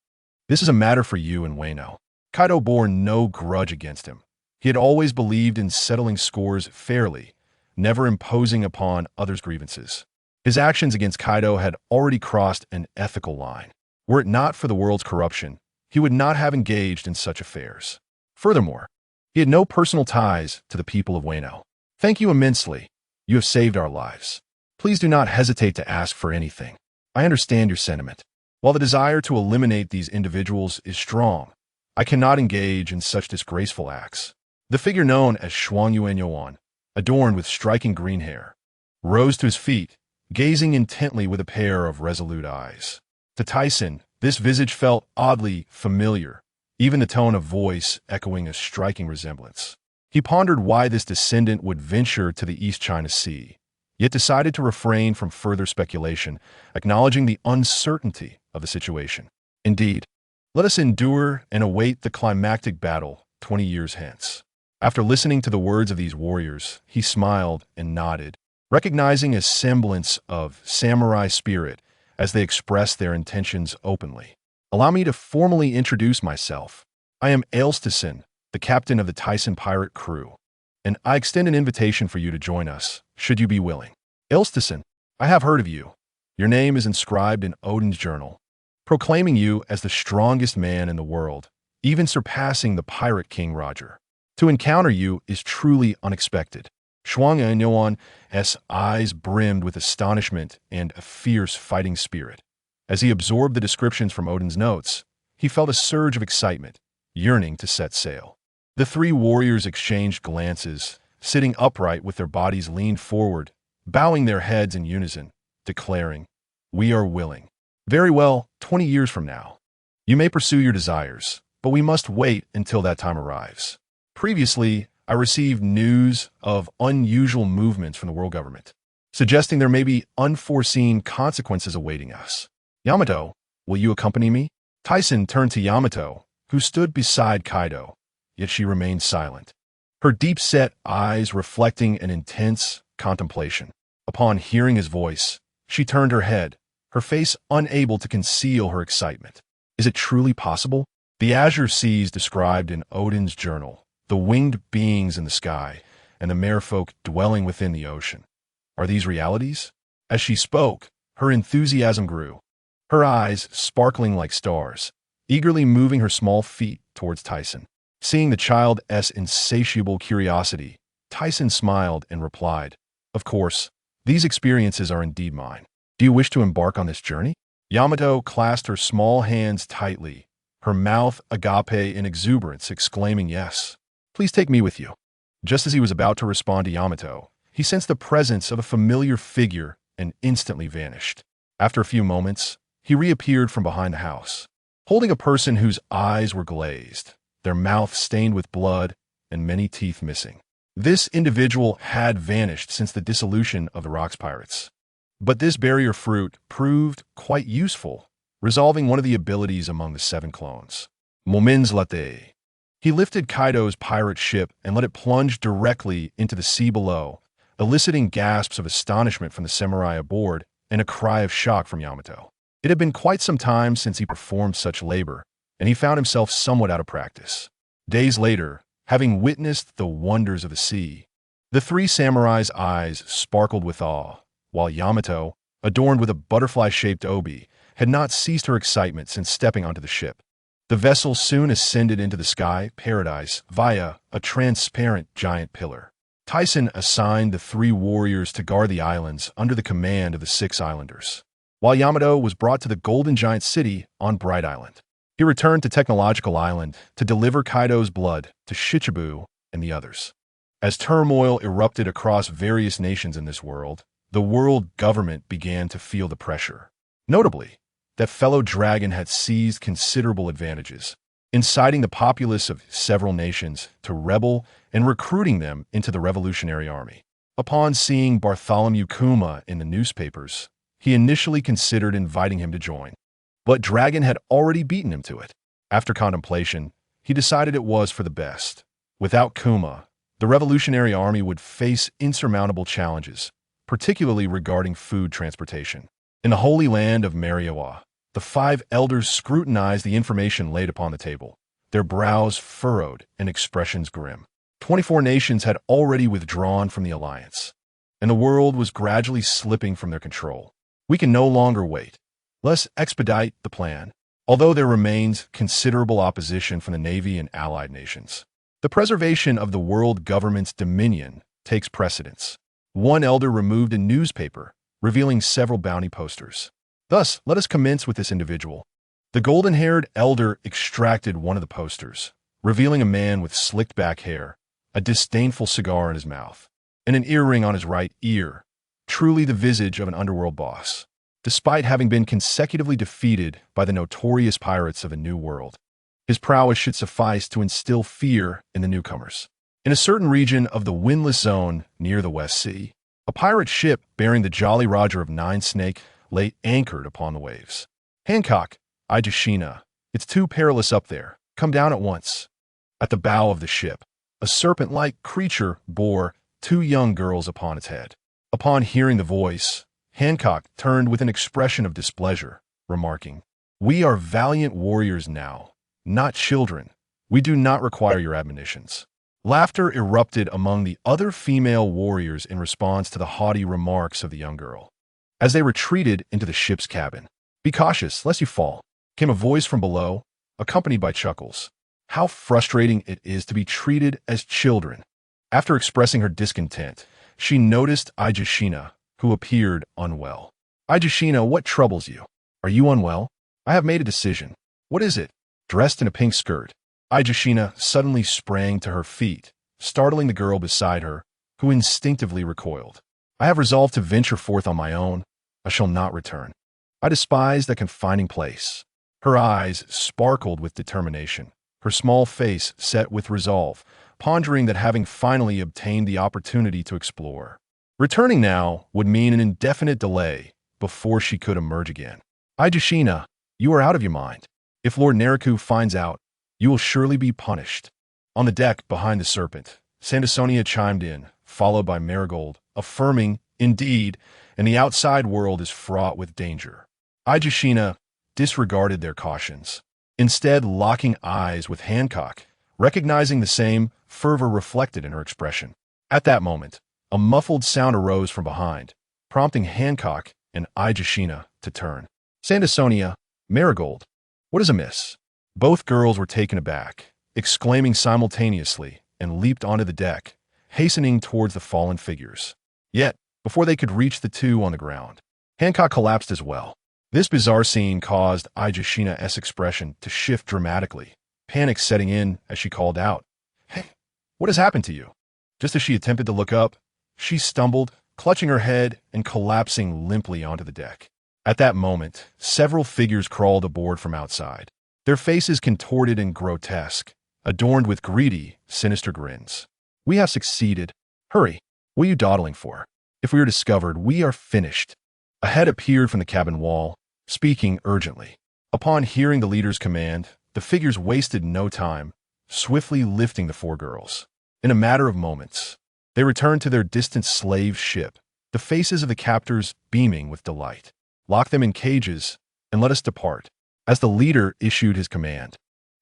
This is a matter for you and Wano. Kaido bore no grudge against him. He had always believed in settling scores fairly, never imposing upon others' grievances. His actions against Kaido had already crossed an ethical line. Were it not for the world's corruption, he would not have engaged in such affairs. Furthermore, he had no personal ties to the people of Wano. Thank you immensely. You have saved our lives. Please do not hesitate to ask for anything. I understand your sentiment. While the desire to eliminate these individuals is strong, I cannot engage in such disgraceful acts. The figure known as Shuang Yuan, adorned with striking green hair, rose to his feet, gazing intently with a pair of resolute eyes. To Tyson, this visage felt oddly familiar, even the tone of voice echoing a striking resemblance. He pondered why this descendant would venture to the East China Sea, yet decided to refrain from further speculation, acknowledging the uncertainty of the situation. Indeed, let us endure and await the climactic battle 20 years hence. After listening to the words of these warriors, he smiled and nodded, recognizing a semblance of samurai spirit as they expressed their intentions openly. Allow me to formally introduce myself. I am Aelstison, the captain of the Tyson pirate crew, and I extend an invitation for you to join us, should you be willing. Aelstison, I have heard of you. Your name is inscribed in Odin's journal, proclaiming you as the strongest man in the world, even surpassing the pirate king Roger. To encounter you is truly unexpected. Shuang Yuan's eyes brimmed with astonishment and a fierce fighting spirit. As he absorbed the descriptions from Odin's notes, he felt a surge of excitement, yearning to set sail. The three warriors exchanged glances, sitting upright with their bodies leaned forward, bowing their heads in unison, declaring, "We are willing." Very well, 20 years from now. You may pursue your desires, but we must wait until that time arrives. Previously, I received news of unusual movements from the world government, suggesting there may be unforeseen consequences awaiting us. Yamato, will you accompany me? Tyson turned to Yamato, who stood beside Kaido, yet she remained silent, her deep-set eyes reflecting an intense contemplation. Upon hearing his voice, she turned her head, her face unable to conceal her excitement. Is it truly possible? The azure seas described in Odin's journal, the winged beings in the sky, and the merfolk dwelling within the ocean. Are these realities? As she spoke, her enthusiasm grew, her eyes sparkling like stars, eagerly moving her small feet towards Tyson. Seeing the child's insatiable curiosity, Tyson smiled and replied, "Of course, these experiences are indeed mine. Do you wish to embark on this journey?" Yamato clasped her small hands tightly, her mouth agape in exuberance, exclaiming, "Yes, please take me with you." Just as he was about to respond to Yamato, he sensed the presence of a familiar figure and instantly vanished. After a few moments, he reappeared from behind the house, holding a person whose eyes were glazed, their mouth stained with blood, and many teeth missing. This individual had vanished since the dissolution of the Rocks Pirates. But this barrier fruit proved quite useful, resolving one of the abilities among the 7 clones. Moments latte. He lifted Kaido's pirate ship and let it plunge directly into the sea below, eliciting gasps of astonishment from the samurai aboard and a cry of shock from Yamato. It had been quite some time since he performed such labor, and he found himself somewhat out of practice. Days later, having witnessed the wonders of the sea, the 3 samurais' eyes sparkled with awe, while Yamato, adorned with a butterfly-shaped obi, had not ceased her excitement since stepping onto the ship. The vessel soon ascended into the sky paradise via a transparent giant pillar. Tyson assigned the 3 warriors to guard the islands under the command of the 6 islanders, while Yamato was brought to the Golden Giant City on Bright Island. He returned to Technological Island to deliver Kaido's blood to Shichibu and the others. As turmoil erupted across various nations in this world, the world government began to feel the pressure. Notably, that fellow dragon had seized considerable advantages, inciting the populace of several nations to rebel and recruiting them into the Revolutionary Army. Upon seeing Bartholomew Kuma in the newspapers, he initially considered inviting him to join, but Dragon had already beaten him to it. After contemplation, he decided it was for the best. Without Kuma, the Revolutionary Army would face insurmountable challenges, particularly regarding food transportation. In the Holy Land of Mariawa, the 5 elders scrutinized the information laid upon the table, their brows furrowed and expressions grim. 24 nations had already withdrawn from the alliance, and the world was gradually slipping from their control. We can no longer wait. Let's expedite the plan. Although there remains considerable opposition from the Navy and allied nations, the preservation of the world government's dominion takes precedence. One elder removed a newspaper, revealing several bounty posters. Thus, let us commence with this individual. The golden-haired elder extracted one of the posters, revealing a man with slicked-back hair, a disdainful cigar in his mouth, and an earring on his right ear, truly the visage of an underworld boss. Despite having been consecutively defeated by the notorious pirates of a new world, his prowess should suffice to instill fear in the newcomers. In a certain region of the windless zone near the West Sea, a pirate ship bearing the Jolly Roger of Nine Snake lay anchored upon the waves. "Hancock, Ijashina, it's too perilous up there. Come down at once." At the bow of the ship, a serpent-like creature bore 2 young girls upon its head. Upon hearing the voice, Hancock turned with an expression of displeasure, remarking, "We are valiant warriors now, not children. We do not require your admonitions." Laughter erupted among the other female warriors in response to the haughty remarks of the young girl. As they retreated into the ship's cabin, "Be cautious, lest you fall," came a voice from below, accompanied by chuckles. How frustrating it is to be treated as children. After expressing her discontent, she noticed Ijashina, who appeared unwell. "Ijashina, what troubles you? Are you unwell?" "I have made a decision." "What is it?" Dressed in a pink skirt, Ijashina suddenly sprang to her feet, startling the girl beside her, who instinctively recoiled. "I have resolved to venture forth on my own. I shall not return." I despise that confining place. Her eyes sparkled with determination, her small face set with resolve, pondering that having finally obtained the opportunity to explore, returning now would mean an indefinite delay before she could emerge again. Ijashina, you are out of your mind. If Lord Neriku finds out, you will surely be punished. On the deck behind the serpent, Sandersonia chimed in, followed by Marigold, affirming, indeed, and the outside world is fraught with danger. Ijashina disregarded their cautions, instead locking eyes with Hancock, recognizing the same fervor reflected in her expression. At that moment, a muffled sound arose from behind, prompting Hancock and Ijashina to turn. Sandersonia, Marigold, what is amiss? Both girls were taken aback, exclaiming simultaneously, and leaped onto the deck, hastening towards the fallen figures. Yet, before they could reach the two on the ground, Hancock collapsed as well. This bizarre scene caused Ijashina's expression to shift dramatically, panic setting in as she called out, "Hey, what has happened to you?" Just as she attempted to look up, she stumbled, clutching her head and collapsing limply onto the deck. At that moment, several figures crawled aboard from outside, their faces contorted and grotesque, adorned with greedy, sinister grins. "We have succeeded. Hurry, what are you dawdling for? If we are discovered, we are finished." A head appeared from the cabin wall, speaking urgently. Upon hearing the leader's command, the figures wasted no time, swiftly lifting the four girls. In a matter of moments, they returned to their distant slave ship, the faces of the captors beaming with delight. "Lock them in cages and let us depart," as the leader issued his command.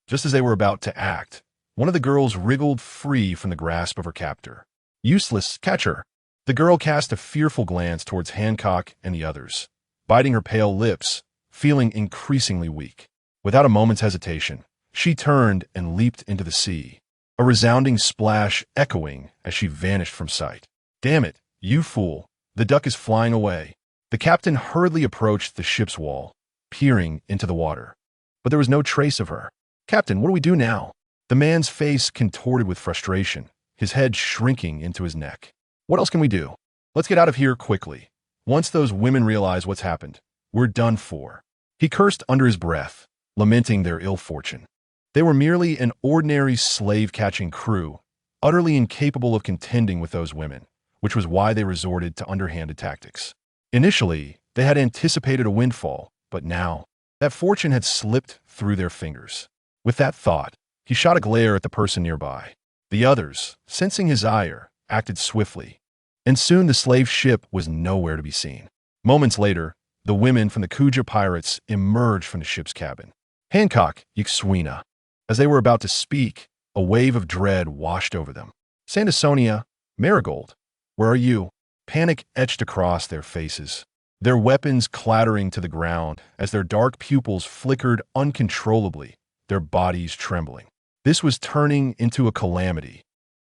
Just as they were about to act, one of the girls wriggled free from the grasp of her captor. "Useless, catch her." The girl cast a fearful glance towards Hancock and the others, biting her pale lips, feeling increasingly weak. Without a moment's hesitation, she turned and leaped into the sea, a resounding splash echoing as she vanished from sight. "Damn it, you fool, the duck is flying away." The captain hurriedly approached the ship's wall, peering into the water. But there was no trace of her. "Captain, what do we do now?" The man's face contorted with frustration, his head shrinking into his neck. "What else can we do? Let's get out of here quickly. Once those women realize what's happened, we're done for." He cursed under his breath, lamenting their ill fortune. They were merely an ordinary slave-catching crew, utterly incapable of contending with those women, which was why they resorted to underhanded tactics. Initially, they had anticipated a windfall, but now, that fortune had slipped through their fingers. With that thought, he shot a glare at the person nearby. The others, sensing his ire, acted swiftly, and soon the slave ship was nowhere to be seen. Moments later, the women from the Kuja pirates emerged from the ship's cabin. "Hancock, Yxwina." As they were about to speak, a wave of dread washed over them. "Sandersonia, Marigold, where are you?" Panic etched across their faces, their weapons clattering to the ground as their dark pupils flickered uncontrollably, their bodies trembling. This was turning into a calamity.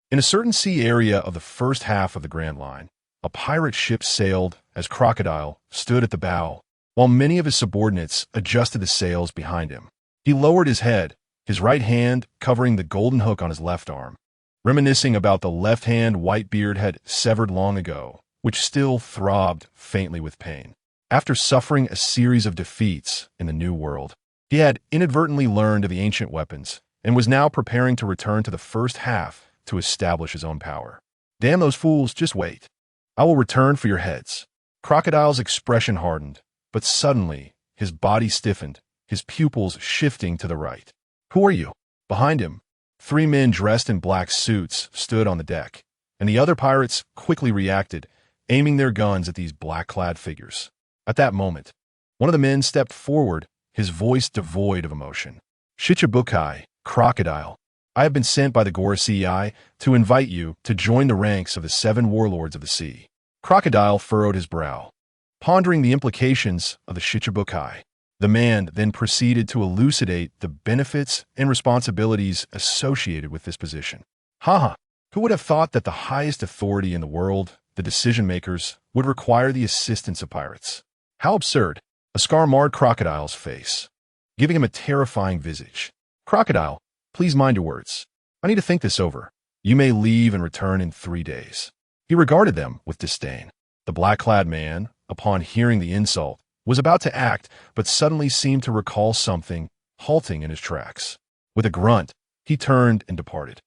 In a certain sea area of the first half of the Grand Line, a pirate ship sailed as Crocodile stood at the bow, while many of his subordinates adjusted the sails behind him. He lowered his head, his right hand covering the golden hook on his left arm, reminiscing about the left hand Whitebeard had severed long ago, which still throbbed faintly with pain. After suffering a series of defeats in the New World, he had inadvertently learned of the ancient weapons and was now preparing to return to the first half to establish his own power. "Damn those fools, just wait. I will return for your heads." Crocodile's expression hardened, but suddenly his body stiffened, his pupils shifting to the right. "Who are you?" Behind him, 3 men dressed in black suits stood on the deck, and the other pirates quickly reacted, aiming their guns at these black-clad figures. At that moment, one of the men stepped forward, his voice devoid of emotion. "Shichibukai, Crocodile, I have been sent by the Gorosei to invite you to join the ranks of the 7 warlords of the sea." Crocodile furrowed his brow, pondering the implications of the Shichibukai. The man then proceeded to elucidate the benefits and responsibilities associated with this position. Haha, who would have thought that the highest authority in the world, the decision-makers, would require the assistance of pirates? How absurd. A scar marred Crocodile's face, giving him a terrifying visage. "Crocodile, please mind your words. I need to think this over. You may leave and return in 3 days." He regarded them with disdain. The black-clad man, upon hearing the insult, was about to act, but suddenly seemed to recall something, halting in his tracks. With a grunt, he turned and departed.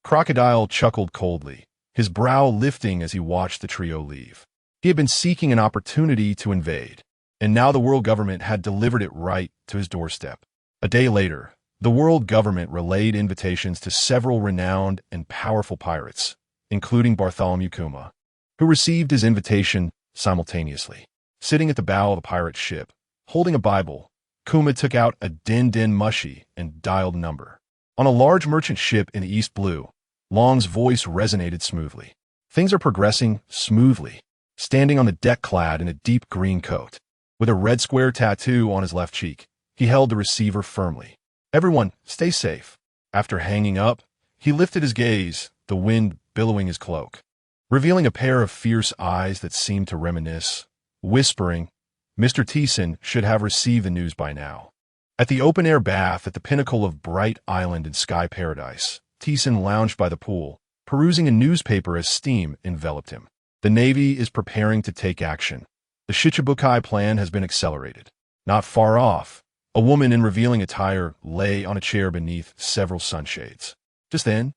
Crocodile chuckled coldly, his brow lifting as he watched the trio leave. He had been seeking an opportunity to invade, and now the world government had delivered it right to his doorstep. A day later, the world government relayed invitations to several renowned and powerful pirates, including Bartholomew Kuma, who received his invitation simultaneously. Sitting at the bow of a pirate ship, holding a Bible, Kuma took out a din-din mushy and dialed a number. On a large merchant ship in the East Blue, Long's voice resonated smoothly. Things are progressing smoothly. Standing on the deck clad in a deep green coat, with a red square tattoo on his left cheek, he held the receiver firmly. Everyone, stay safe. After hanging up, he lifted his gaze, the wind billowing his cloak, revealing a pair of fierce eyes that seemed to reminisce, whispering, Mr. Thiessen should have received the news by now. At the open-air bath at the pinnacle of Bright Island in Sky Paradise, Thiessen lounged by the pool, perusing a newspaper as steam enveloped him. The Navy is preparing to take action. The Shichibukai plan has been accelerated. Not far off, a woman in revealing attire lay on a chair beneath several sunshades. Just then,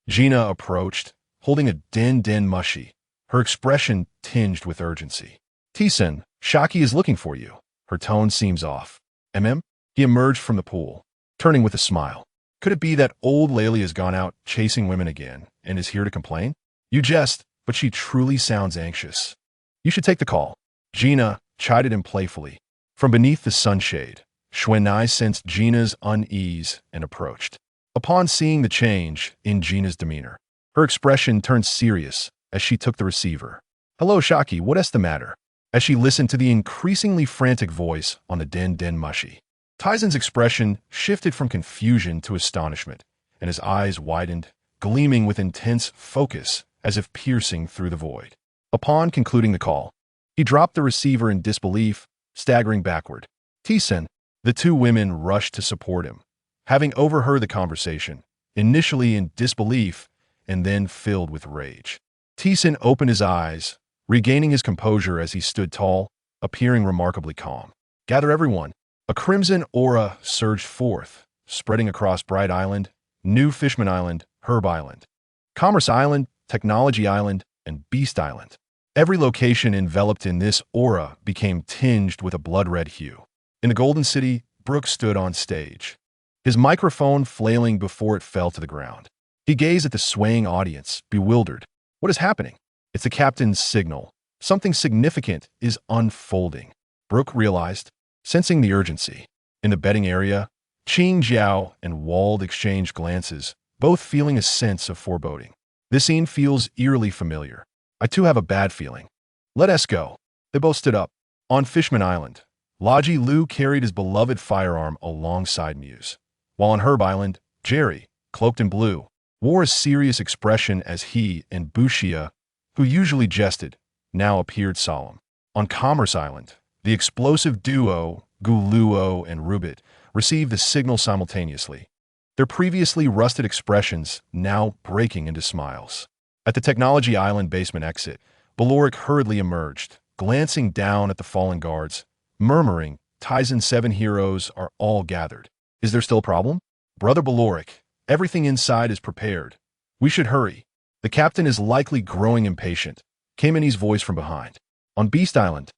Gina approached, holding a din-din mushy, her expression tinged with urgency. Thiessen, Haki is looking for you. Her tone seems off. He emerged from the pool, turning with a smile. Could it be that old Laley has gone out chasing women again and is here to complain? You jest, but she truly sounds anxious. You should take the call. Gina chided him playfully. From beneath the sunshade, Xuanai sensed Gina's unease and approached. Upon seeing the change in Gina's demeanor, her expression turned serious as she took the receiver. Hello, Haki, what is the matter? As she listened to the increasingly frantic voice on the din-din mushy, Taizen's expression shifted from confusion to astonishment, and his eyes widened, gleaming with intense focus as if piercing through the void. Upon concluding the call, he dropped the receiver in disbelief, staggering backward. Thiessen, the two women rushed to support him, having overheard the conversation, initially in disbelief and then filled with rage. Thiessen opened his eyes, regaining his composure as he stood tall, appearing remarkably calm. Gather everyone. A crimson aura surged forth, spreading across Bright Island, New Fishman Island, Herb Island, Commerce Island, Technology Island, and Beast Island. Every location enveloped in this aura became tinged with a blood-red hue. In the Golden City, Brooke stood on stage, his microphone flailing before it fell to the ground. He gazed at the swaying audience, bewildered. What is happening? It's the captain's signal. Something significant is unfolding. Brooke realized, sensing the urgency. In the betting area, Qing Jiao and Wald exchanged glances, both feeling a sense of foreboding. This scene feels eerily familiar. I too have a bad feeling. Let us go. They both stood up. On Fishman Island, Laji Lu carried his beloved firearm alongside Muse, while on Herb Island, Jerry, cloaked in blue, wore a serious expression as he and Bushia, who usually jested, now appeared solemn. On Commerce Island, the explosive duo, Guluo and Rubit, received the signal simultaneously, their previously rusted expressions now breaking into smiles. At the Technology Island basement exit, Baloric hurriedly emerged, glancing down at the fallen guards, murmuring, Taizen's 7 heroes are all gathered. Is there still a problem? Brother Baloric, everything inside is prepared. We should hurry. The captain is likely growing impatient, came Annie's voice from behind. On Beast Island,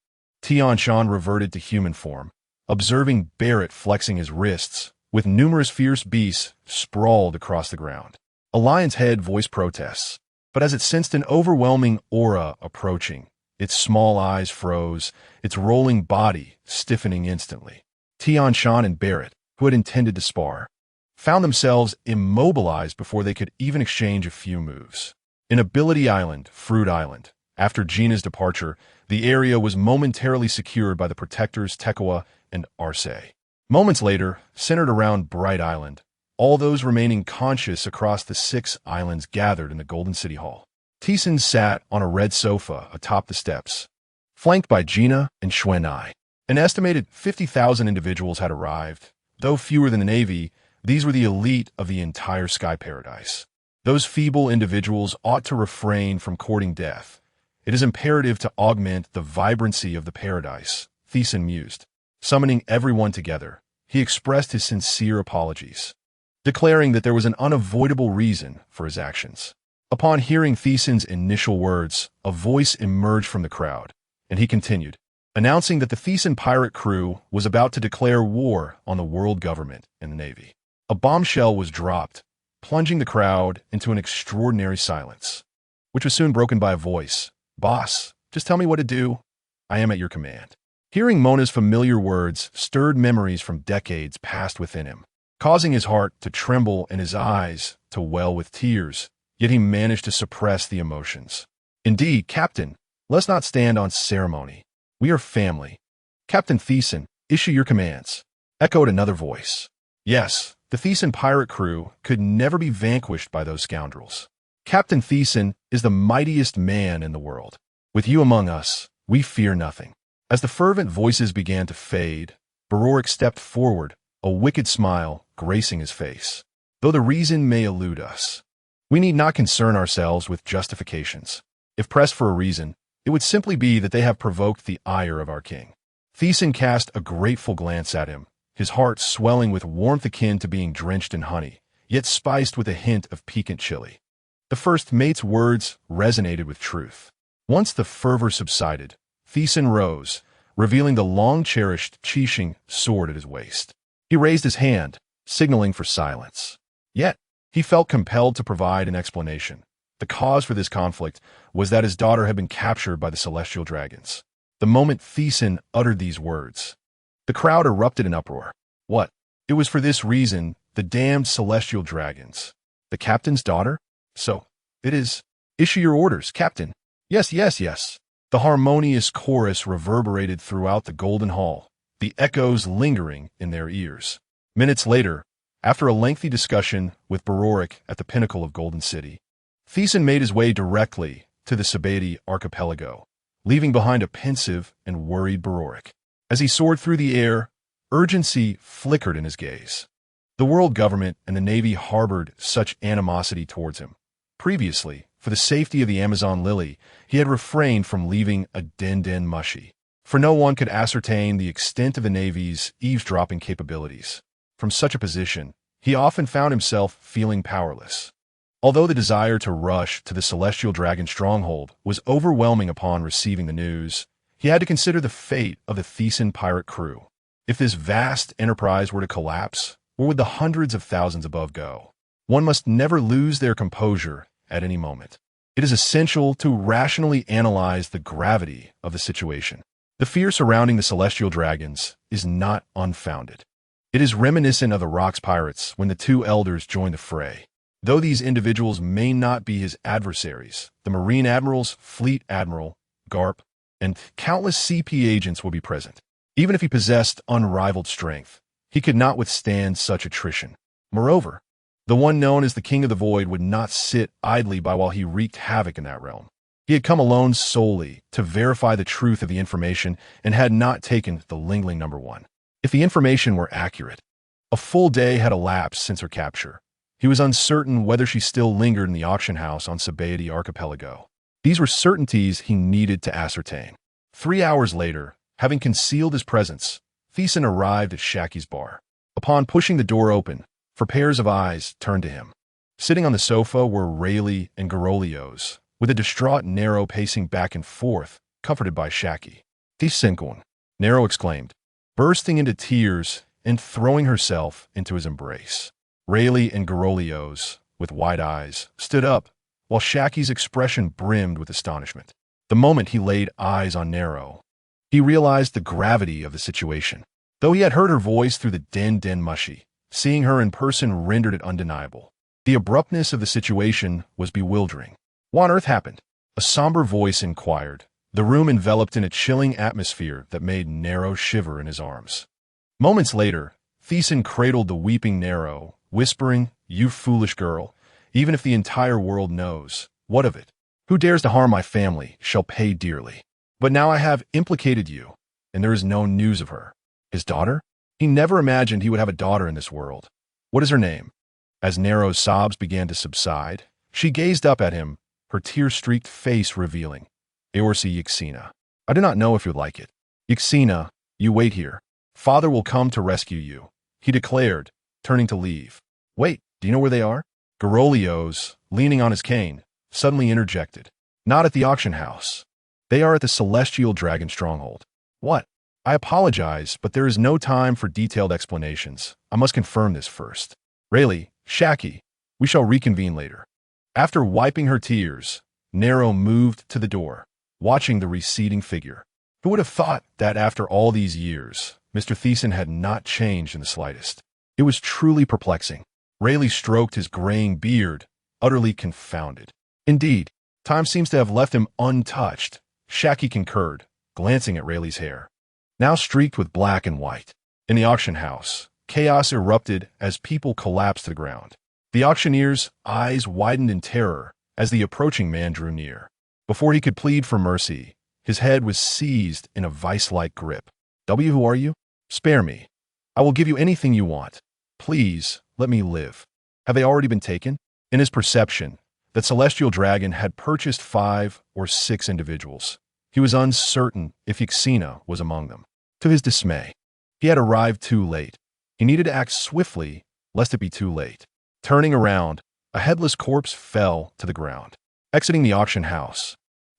Tian Shan reverted to human form, observing Barrett flexing his wrists, with numerous fierce beasts sprawled across the ground. A lion's head voiced protests, but as it sensed an overwhelming aura approaching, its small eyes froze, its rolling body stiffening instantly. Tian Shan and Barrett, who had intended to spar, found themselves immobilized before they could even exchange a few moves. In Ability Island, Fruit Island, after Gina's departure, the area was momentarily secured by the protectors Tekoa and Arce. Moments later, centered around Bright Island, all those remaining conscious across the 6 islands gathered in the Golden City Hall. Thiessen sat on a red sofa atop the steps, flanked by Gina and Xuanai. An estimated 50,000 individuals had arrived. Though fewer than the Navy, these were the elite of the entire Sky Paradise. Those feeble individuals ought to refrain from courting death. It is imperative to augment the vibrancy of the paradise Thesan mused. Summoning everyone together, he expressed his sincere apologies, declaring that there was an unavoidable reason for his actions. Upon hearing Thesan's initial words, a voice emerged from the crowd, and he continued, announcing that the Thesan pirate crew was about to declare war on the world government and the Navy. A bombshell was dropped, plunging the crowd into an extraordinary silence, which was soon broken by a voice. "Boss, just tell me what to do. I am at your command." Hearing Mona's familiar words stirred memories from decades past within him, causing his heart to tremble and his eyes to well with tears, yet he managed to suppress the emotions. "Indeed, Captain, let's not stand on ceremony. We are family. Captain Thesan, issue your commands," echoed another voice. Yes, the Thesan pirate crew could never be vanquished by those scoundrels. Captain Thesan is the mightiest man in the world. With you among us, we fear nothing. As the fervent voices began to fade, Beroric stepped forward, a wicked smile gracing his face. "Though the reason may elude us, we need not concern ourselves with justifications. If pressed for a reason, it would simply be that they have provoked the ire of our king." Thesan cast a grateful glance at him, his heart swelling with warmth akin to being drenched in honey, yet spiced with a hint of piquant chili. The first mate's words resonated with truth. Once the fervor subsided, Thesan rose, revealing the long-cherished Qixing sword at his waist. He raised his hand, signaling for silence. Yet, he felt compelled to provide an explanation. The cause for this conflict was that his daughter had been captured by the celestial dragons. The moment Thesan uttered these words, the crowd erupted in uproar. What? It was for this reason, the damned celestial dragons. The captain's daughter? So, it is. Issue your orders, Captain. Yes, yes, yes. The harmonious chorus reverberated throughout the Golden Hall, the echoes lingering in their ears. Minutes later, after a lengthy discussion with Beroric at the pinnacle of Golden City, Thesan made his way directly to the Sabati archipelago, leaving behind a pensive and worried Beroric. As he soared through the air, urgency flickered in his gaze. The world government and the Navy harbored such animosity towards him. Previously, for the safety of the Amazon lily, he had refrained from leaving a den mushy, for no one could ascertain the extent of the Navy's eavesdropping capabilities. From such a position, he often found himself feeling powerless. Although the desire to rush to the Celestial Dragon stronghold was overwhelming upon receiving the news, he had to consider the fate of the Thesan pirate crew. If this vast enterprise were to collapse, where would the hundreds of thousands above go? One must never lose their composure at any moment. It is essential to rationally analyze the gravity of the situation. The fear surrounding the Celestial Dragons is not unfounded. It is reminiscent of the Rock's pirates when the two elders joined the fray. Though these individuals may not be his adversaries, the Marine Admirals, Fleet Admiral, Garp, and countless CP agents will be present. Even if he possessed unrivaled strength, he could not withstand such attrition. Moreover, the one known as the King of the Void would not sit idly by while he wreaked havoc in that realm. He had come alone solely to verify the truth of the information and had not taken the Lingling #1. If the information were accurate, a full day had elapsed since her capture. He was uncertain whether she still lingered in the auction house on Sabati archipelago. These were certainties he needed to ascertain. 3 hours later, having concealed his presence, Thesan arrived at Shaki's bar. Upon pushing the door open, for pairs of eyes turned to him. Sitting on the sofa were Rayleigh and Garolios, with a distraught Nero pacing back and forth, comforted by Shaki. "Tisenkun," Nero exclaimed, bursting into tears and throwing herself into his embrace. Rayleigh and Garolios, with wide eyes, stood up, while Shaki's expression brimmed with astonishment. The moment he laid eyes on Nero, he realized the gravity of the situation. Though he had heard her voice through the den mushy, seeing her in person rendered it undeniable. The abruptness of the situation was bewildering. What on earth happened? A somber voice inquired, the room enveloped in a chilling atmosphere that made Nero shiver in his arms. Moments later, Thesan cradled the weeping Nero, whispering, "You foolish girl, even if the entire world knows, what of it? Who dares to harm my family shall pay dearly. But now I have implicated you, and there is no news of her." His daughter? He never imagined he would have a daughter in this world. What is her name? As Nero's sobs began to subside, she gazed up at him, her tear-streaked face revealing, "Eorsi Yxina. I do not know if you'd like it." Yxina, You wait here. Father will come to rescue you, he declared, turning to leave. Wait, do you know where they are? Garolios, leaning on his cane, suddenly interjected. Not at the auction house. They are at the Celestial Dragon Stronghold. What? I apologize, but there is no time for detailed explanations. I must confirm this first. Rayleigh, Haki, we shall reconvene later. After wiping her tears, Nero moved to the door, watching the receding figure. Who would have thought that after all these years, Mr. Thiessen had not changed in the slightest? It was truly perplexing. Rayleigh stroked his graying beard, utterly confounded. Indeed, time seems to have left him untouched, Haki concurred, glancing at Rayleigh's hair, now streaked with black and white. In the auction house, chaos erupted as people collapsed to the ground. The auctioneer's eyes widened in terror as the approaching man drew near. Before he could plead for mercy, his head was seized in a vice-like grip. Who are you? Spare me. I will give you anything you want. Please, let me live. Have they already been taken? In his perception, that celestial dragon had purchased 5 or 6 individuals. He was uncertain if Ixina was among them. To his dismay, he had arrived too late. He needed to act swiftly, lest it be too late. Turning around, a headless corpse fell to the ground. Exiting the auction house,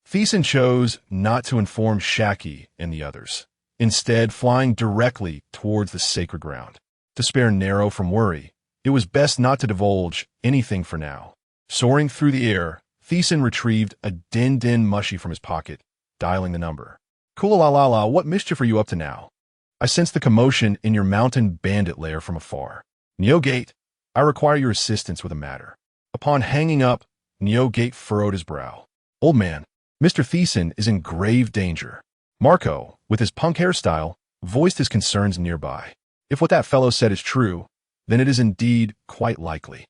Thiessen chose not to inform Haki and the others, instead flying directly towards the sacred ground. To spare Nero from worry, it was best not to divulge anything for now. Soaring through the air, Thiessen retrieved a din-din mushy from his pocket, dialing the number. Kula-la-la-la, what mischief are you up to now? I sense the commotion in your mountain bandit lair from afar. Neogate, I require your assistance with a matter. Upon hanging up, Neogate furrowed his brow. Old man, Mr. Thiessen is in grave danger. Marco, with his punk hairstyle, voiced his concerns nearby. If what that fellow said is true, then it is indeed quite likely.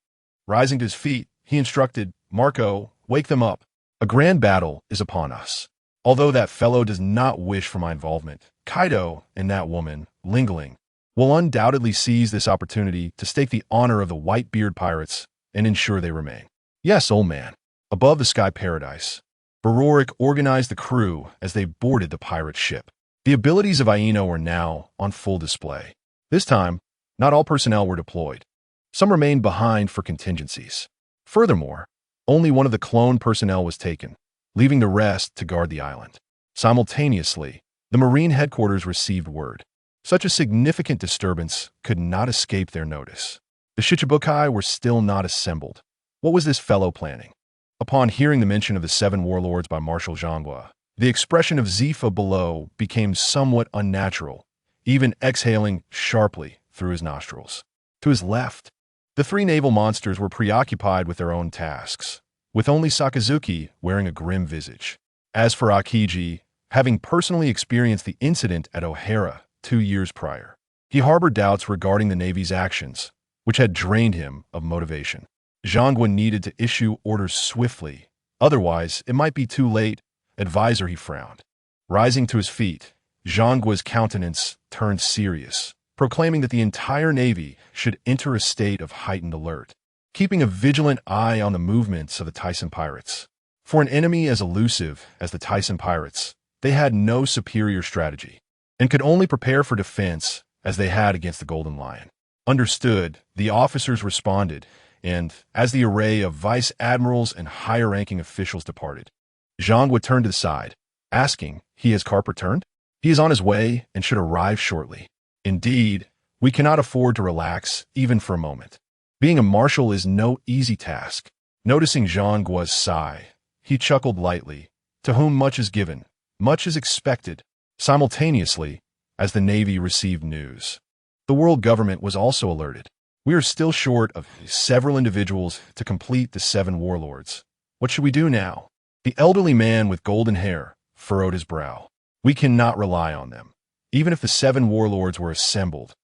Rising to his feet, he instructed, Marco, wake them up. A grand battle is upon us. Although that fellow does not wish for my involvement, Kaido and that woman, Lingling, will undoubtedly seize this opportunity to stake the honor of the Whitebeard pirates and ensure they remain. Yes, old man. Above the sky paradise, Barorik organized the crew as they boarded the pirate ship. The abilities of Aino were now on full display. This time, not all personnel were deployed. Some remained behind for contingencies. Furthermore, only one of the clone personnel was taken, leaving the rest to guard the island. Simultaneously, the Marine headquarters received word. Such a significant disturbance could not escape their notice. The Shichibukai were still not assembled. What was this fellow planning? Upon hearing the mention of the 7 warlords by Marshal Zhangwa, the expression of Zifa below became somewhat unnatural, even exhaling sharply through his nostrils. To his left, the 3 naval monsters were preoccupied with their own tasks, with only Sakazuki wearing a grim visage. As for Akiji, having personally experienced the incident at O'Hara 2 years prior, he harbored doubts regarding the Navy's actions, which had drained him of motivation. Zhangwa needed to issue orders swiftly, otherwise it might be too late. Advisor, he frowned. Rising to his feet, Zhangwa's countenance turned serious, proclaiming that the entire Navy should enter a state of heightened alert, keeping a vigilant eye on the movements of the Tyson pirates. For an enemy as elusive as the Tyson pirates, they had no superior strategy, and could only prepare for defense as they had against the Golden Lion. Understood, the officers responded, and as the array of vice admirals and higher-ranking officials departed, Zhangwa turned to the side, asking, has Carp returned? He is on his way and should arrive shortly. Indeed, we cannot afford to relax even for a moment. Being a marshal is no easy task. Noticing Zhangwa's sigh, he chuckled lightly. To whom much is given, much is expected. Simultaneously, as the Navy received news, the world government was also alerted. We are still short of several individuals to complete the 7 warlords. What should we do now? The elderly man with golden hair furrowed his brow. We cannot rely on them, even if the 7 warlords were assembled.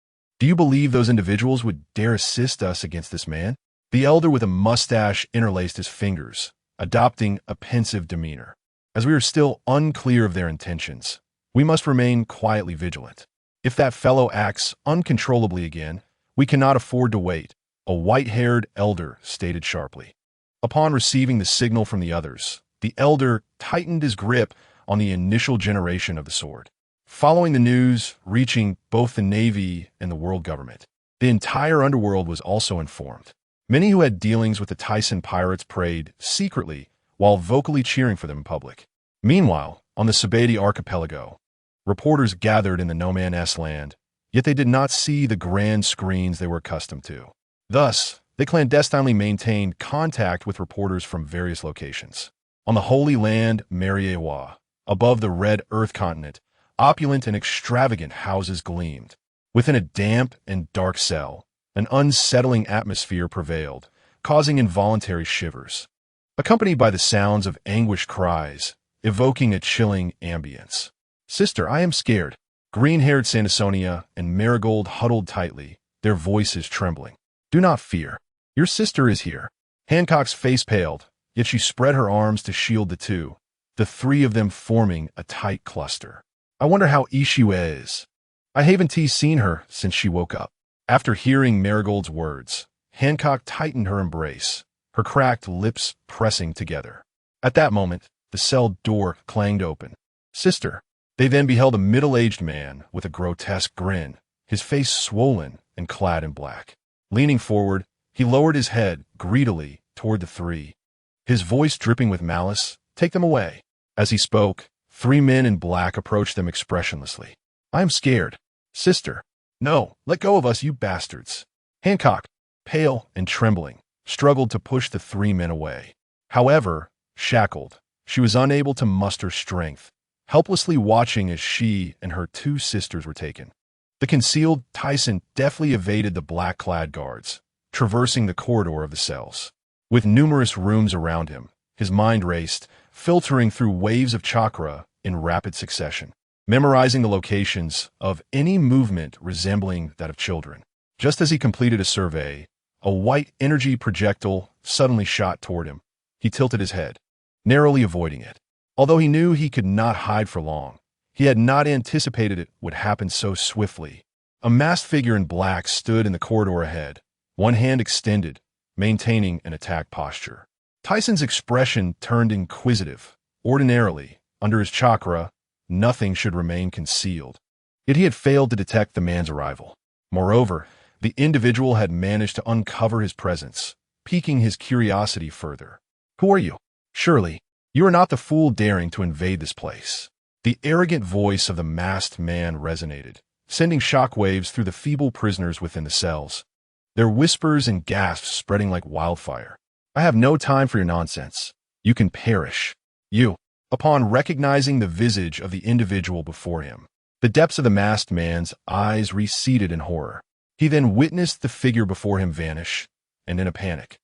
Do you believe those individuals would dare assist us against this man? The elder with a mustache interlaced his fingers, adopting a pensive demeanor. As we are still unclear of their intentions, we must remain quietly vigilant. If that fellow acts uncontrollably again, we cannot afford to wait, a white-haired elder stated sharply. Upon receiving the signal from the others, the elder tightened his grip on the initial generation of the sword. following the news reaching both the Navy and the world government. The entire underworld was also informed. Many who had dealings with the Tyson pirates prayed secretly while vocally cheering for them in public. Meanwhile, on the Sabeti archipelago, reporters gathered in the no-man's land, yet they did not see the grand screens they were accustomed to. Thus, they clandestinely maintained contact with reporters from various locations. On the Holy Land, Mariewa, above the Red Earth continent, opulent and extravagant houses gleamed. Within a damp and dark cell, an unsettling atmosphere prevailed, causing involuntary shivers, accompanied by the sounds of anguished cries, evoking a chilling ambience. "Sister, I am scared." Green-haired Sandersonia and Marigold huddled tightly, their voices trembling. "Do not fear. Your sister is here." Hancock's face paled, yet she spread her arms to shield the two, the three of them forming a tight cluster. "I wonder how Ishiwa is. I haven't seen her since she woke up." After hearing Marigold's words, Hancock tightened her embrace, her cracked lips pressing together. At that moment, the cell door clanged open. "Sister." They then beheld a middle-aged man with a grotesque grin, his face swollen and clad in black. Leaning forward, he lowered his head greedily toward the three, his voice dripping with malice. "Take them away." As he spoke, three men in black approached them expressionlessly. "I am scared." "Sister." "No, let go of us, you bastards." Hancock, pale and trembling, struggled to push the three men away. However, shackled, she was unable to muster strength, helplessly watching as she and her two sisters were taken. The concealed Tyson deftly evaded the black-clad guards, traversing the corridor of the cells. With numerous rooms around him, his mind raced, filtering through waves of chakra in rapid succession, memorizing the locations of any movement resembling that of children. Just as he completed a survey, a white energy projectile suddenly shot toward him. He tilted his head, narrowly avoiding it. Although he knew he could not hide for long, he had not anticipated it would happen so swiftly. A masked figure in black stood in the corridor ahead, one hand extended, maintaining an attack posture. Tyson's expression turned inquisitive. Ordinarily, under his chakra, nothing should remain concealed. Yet he had failed to detect the man's arrival. Moreover, the individual had managed to uncover his presence, piquing his curiosity further. "Who are you? Surely, you are not the fool daring to invade this place." The arrogant voice of the masked man resonated, sending shockwaves through the feeble prisoners within the cells, their whispers and gasps spreading like wildfire. "I have no time for your nonsense. You can perish." "You." Upon recognizing the visage of the individual before him, the depths of the masked man's eyes receded in horror. He then witnessed the figure before him vanish, and in a panic,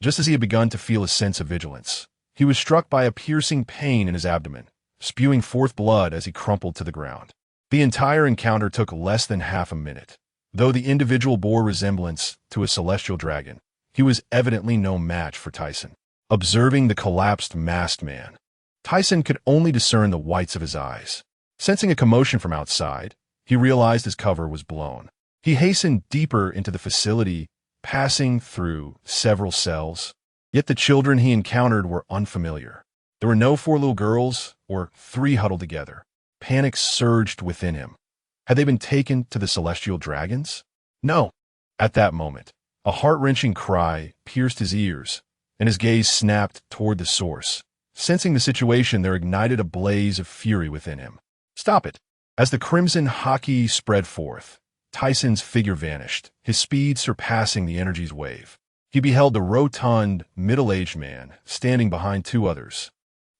just as he had begun to feel a sense of vigilance, he was struck by a piercing pain in his abdomen, spewing forth blood as he crumpled to the ground. The entire encounter took less than half a minute. Though the individual bore resemblance to a celestial dragon, he was evidently no match for Tyson. Observing the collapsed masked man, Tyson could only discern the whites of his eyes. Sensing a commotion from outside, he realized his cover was blown. He hastened deeper into the facility, passing through several cells. Yet the children he encountered were unfamiliar. There were no four little girls or three huddled together. Panic surged within him. Had they been taken to the celestial dragons? No. At that moment, a heart-wrenching cry pierced his ears, and his gaze snapped toward the source. Sensing the situation, there ignited a blaze of fury within him. "Stop it!" As the crimson Haki spread forth, Tyson's figure vanished, his speed surpassing the energy's wave. He beheld the rotund, middle-aged man standing behind two others,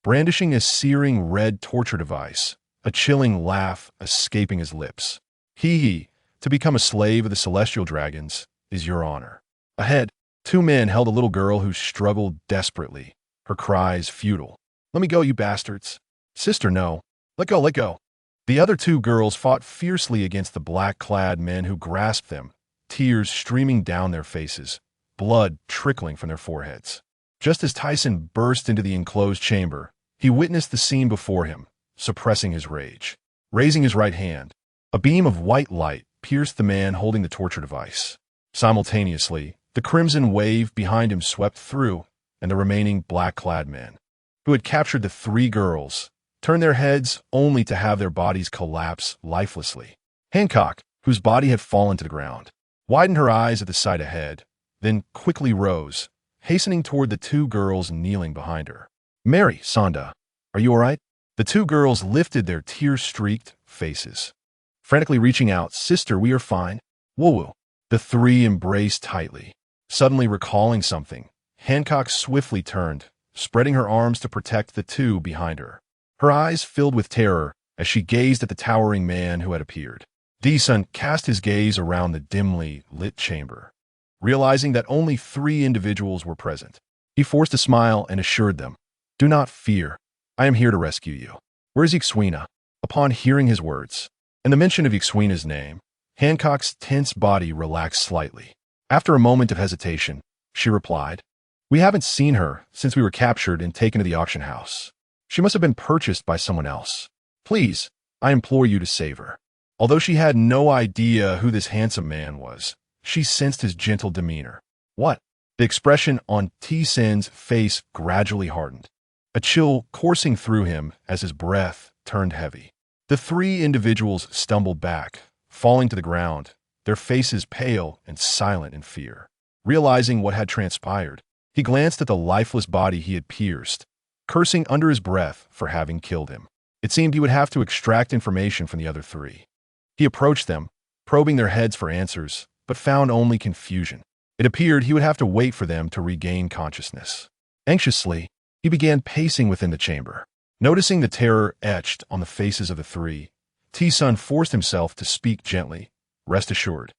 brandishing a searing red torture device, a chilling laugh escaping his lips. "He, to become a slave of the celestial dragons, is your honor." Ahead, two men held a little girl who struggled desperately, her cries futile. "Let me go, you bastards." "Sister, no. Let go, let go." The other two girls fought fiercely against the black-clad men who grasped them, tears streaming down their faces, blood trickling from their foreheads. Just as Tyson burst into the enclosed chamber, he witnessed the scene before him, suppressing his rage. Raising his right hand, a beam of white light pierced the man holding the torture device. Simultaneously, the crimson wave behind him swept through, and the remaining black-clad men, who had captured the three girls, turn their heads only to have their bodies collapse lifelessly. Hancock, whose body had fallen to the ground, widened her eyes at the sight ahead, then quickly rose, hastening toward the two girls kneeling behind her. "Mary, Sonda, are you all right?" The two girls lifted their tear-streaked faces, frantically reaching out. "Sister, we are fine." "Woo-woo." The three embraced tightly. Suddenly recalling something, Hancock swiftly turned, spreading her arms to protect the two behind her. Her eyes filled with terror as she gazed at the towering man who had appeared. Deason cast his gaze around the dimly lit chamber. Realizing that only 3 individuals were present, he forced a smile and assured them, "Do not fear. I am here to rescue you. Where is Ixwina?" Upon hearing his words, and the mention of Ixwina's name, Hancock's tense body relaxed slightly. After a moment of hesitation, she replied, "We haven't seen her since we were captured and taken to the auction house. She must have been purchased by someone else. Please, I implore you to save her." Although she had no idea who this handsome man was, she sensed his gentle demeanor. "What?" The expression on T-Sen's face gradually hardened, a chill coursing through him as his breath turned heavy. The 3 individuals stumbled back, falling to the ground, their faces pale and silent in fear. Realizing what had transpired, he glanced at the lifeless body he had pierced, cursing under his breath for having killed him. It seemed he would have to extract information from the other 3. He approached them, probing their heads for answers, but found only confusion. It appeared he would have to wait for them to regain consciousness. Anxiously, he began pacing within the chamber. Noticing the terror etched on the faces of the 3, T-Sun forced himself to speak gently. "Rest assured,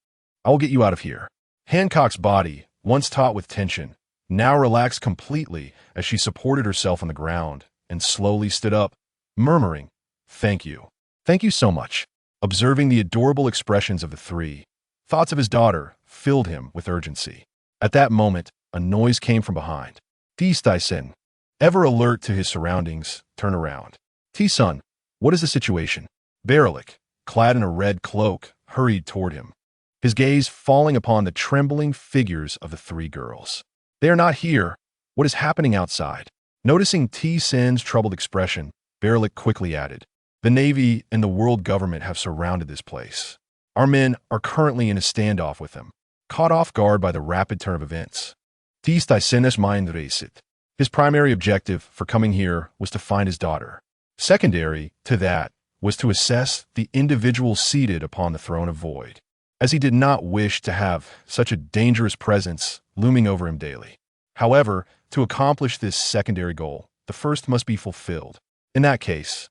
I will get you out of here." Hancock's body, once taut with tension, now relaxed completely as she supported herself on the ground and slowly stood up, murmuring, "Thank you. Thank you so much." Observing the adorable expressions of the 3, thoughts of his daughter filled him with urgency. At that moment, a noise came from behind. T-Sun, ever alert to his surroundings, turned around. "T-Sun, what is the situation?" Berlik, clad in a red cloak, hurried toward him, his gaze falling upon the trembling figures of the 3 girls. "They are not here. What is happening outside?" Noticing T-Sun's troubled expression, Berlik quickly added, "The Navy and the world government have surrounded this place. Our men are currently in a standoff with them." Caught off guard by the rapid turn of events, T-Sun's mind raced. His primary objective for coming here was to find his daughter. Secondary to that was to assess the individual seated upon the throne of void, as he did not wish to have such a dangerous presence looming over him daily. However, to accomplish this secondary goal, the first must be fulfilled. In that case,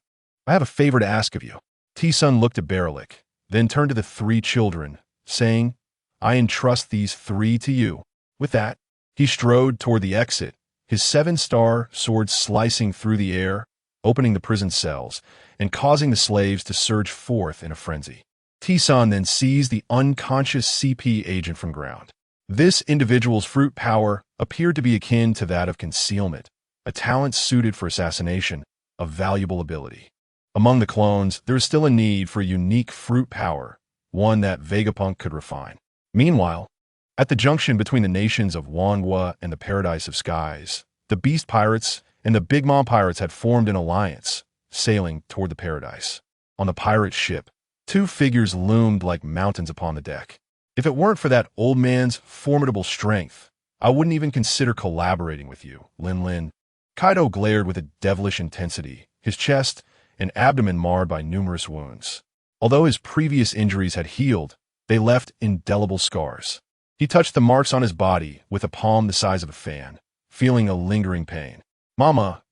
"I have a favor to ask of you." T-Sun looked at Berlik, then turned to the 3 children, saying, "I entrust these 3 to you." With that, he strode toward the exit, his 7-star sword slicing through the air, opening the prison cells, and causing the slaves to surge forth in a frenzy. T-Sun then seized the unconscious CP agent from ground. This individual's fruit power appeared to be akin to that of concealment, a talent suited for assassination, a valuable ability. Among the clones, there is still a need for a unique fruit power, one that Vegapunk could refine. Meanwhile, at the junction between the nations of Wangwa and the Paradise of Skies, the Beast Pirates and the Big Mom Pirates had formed an alliance, sailing toward the paradise. On the pirate ship, 2 figures loomed like mountains upon the deck. "If it weren't for that old man's formidable strength, I wouldn't even consider collaborating with you, Lin Lin." Kaido glared with a devilish intensity, his chest and abdomen marred by numerous wounds. Although his previous injuries had healed, they left indelible scars. He touched the marks on his body with a palm the size of a fan, feeling a lingering pain. Mama,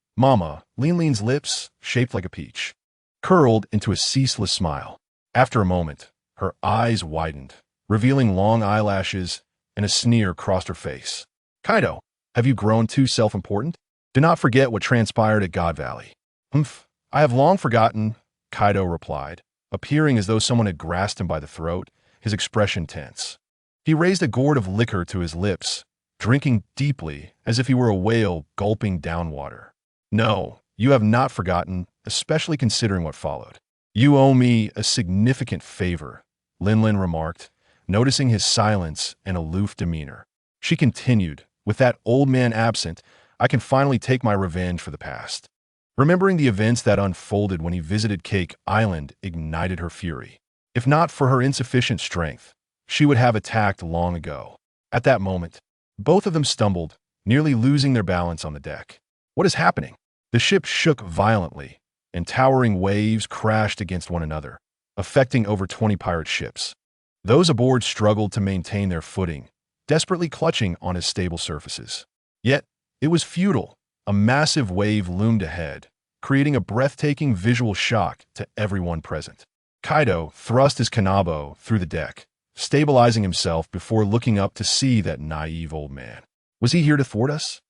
Lin Lin's lips, shaped like a peach, curled into a ceaseless smile. After a moment, her eyes widened, revealing long eyelashes, and a sneer crossed her face. "Kaido, have you grown too self-important? Do not forget what transpired at God Valley." "I have long forgotten," Kaido replied, appearing as though someone had grasped him by the throat, his expression tense. He raised a gourd of liquor to his lips, drinking deeply as if he were a whale gulping down water. "No, you have not forgotten, especially considering what followed." "You owe me a significant favor," Lin Lin remarked, noticing his silence and aloof demeanor. She continued, "With that old man absent, I can finally take my revenge for the past." Remembering the events that unfolded when he visited Cake Island ignited her fury. If not for her insufficient strength, she would have attacked long ago. At that moment, both of them stumbled, nearly losing their balance on the deck. What is happening? The ship shook violently, and towering waves crashed against one another, affecting over 20 pirate ships. Those aboard struggled to maintain their footing, desperately clutching on its stable surfaces. Yet, it was futile. A massive wave loomed ahead, creating a breathtaking visual shock to everyone present. Kaido thrust his kanabo through the deck, stabilizing himself before looking up to see that naive old man. Was he here to thwart us?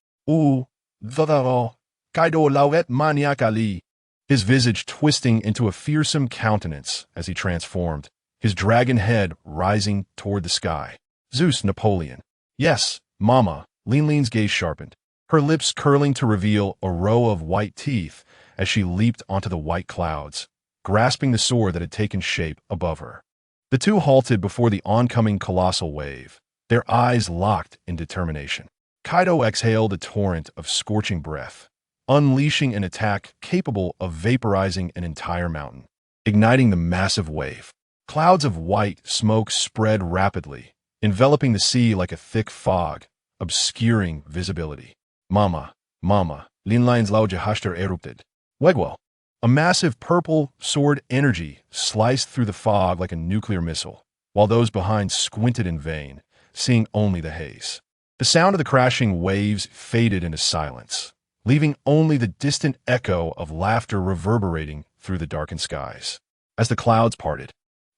Kaido lauet maniacally. His visage twisting into a fearsome countenance as he transformed, his dragon head rising toward the sky. Zeus Napoleon. Yes, Mama. Lin's gaze sharpened, her lips curling to reveal a row of white teeth as she leaped onto the white clouds, grasping the sword that had taken shape above her. The two halted before the oncoming colossal wave, their eyes locked in determination. Kaido exhaled a torrent of scorching breath, unleashing an attack capable of vaporizing an entire mountain, igniting the massive wave. Clouds of white smoke spread rapidly, enveloping the sea like a thick fog, obscuring visibility. Mama, Lin's Laujahashter erupted. Wegwell. A massive purple sword energy sliced through the fog like a nuclear missile, while those behind squinted in vain, seeing only the haze. The sound of the crashing waves faded into silence, leaving only the distant echo of laughter reverberating through the darkened skies. As the clouds parted,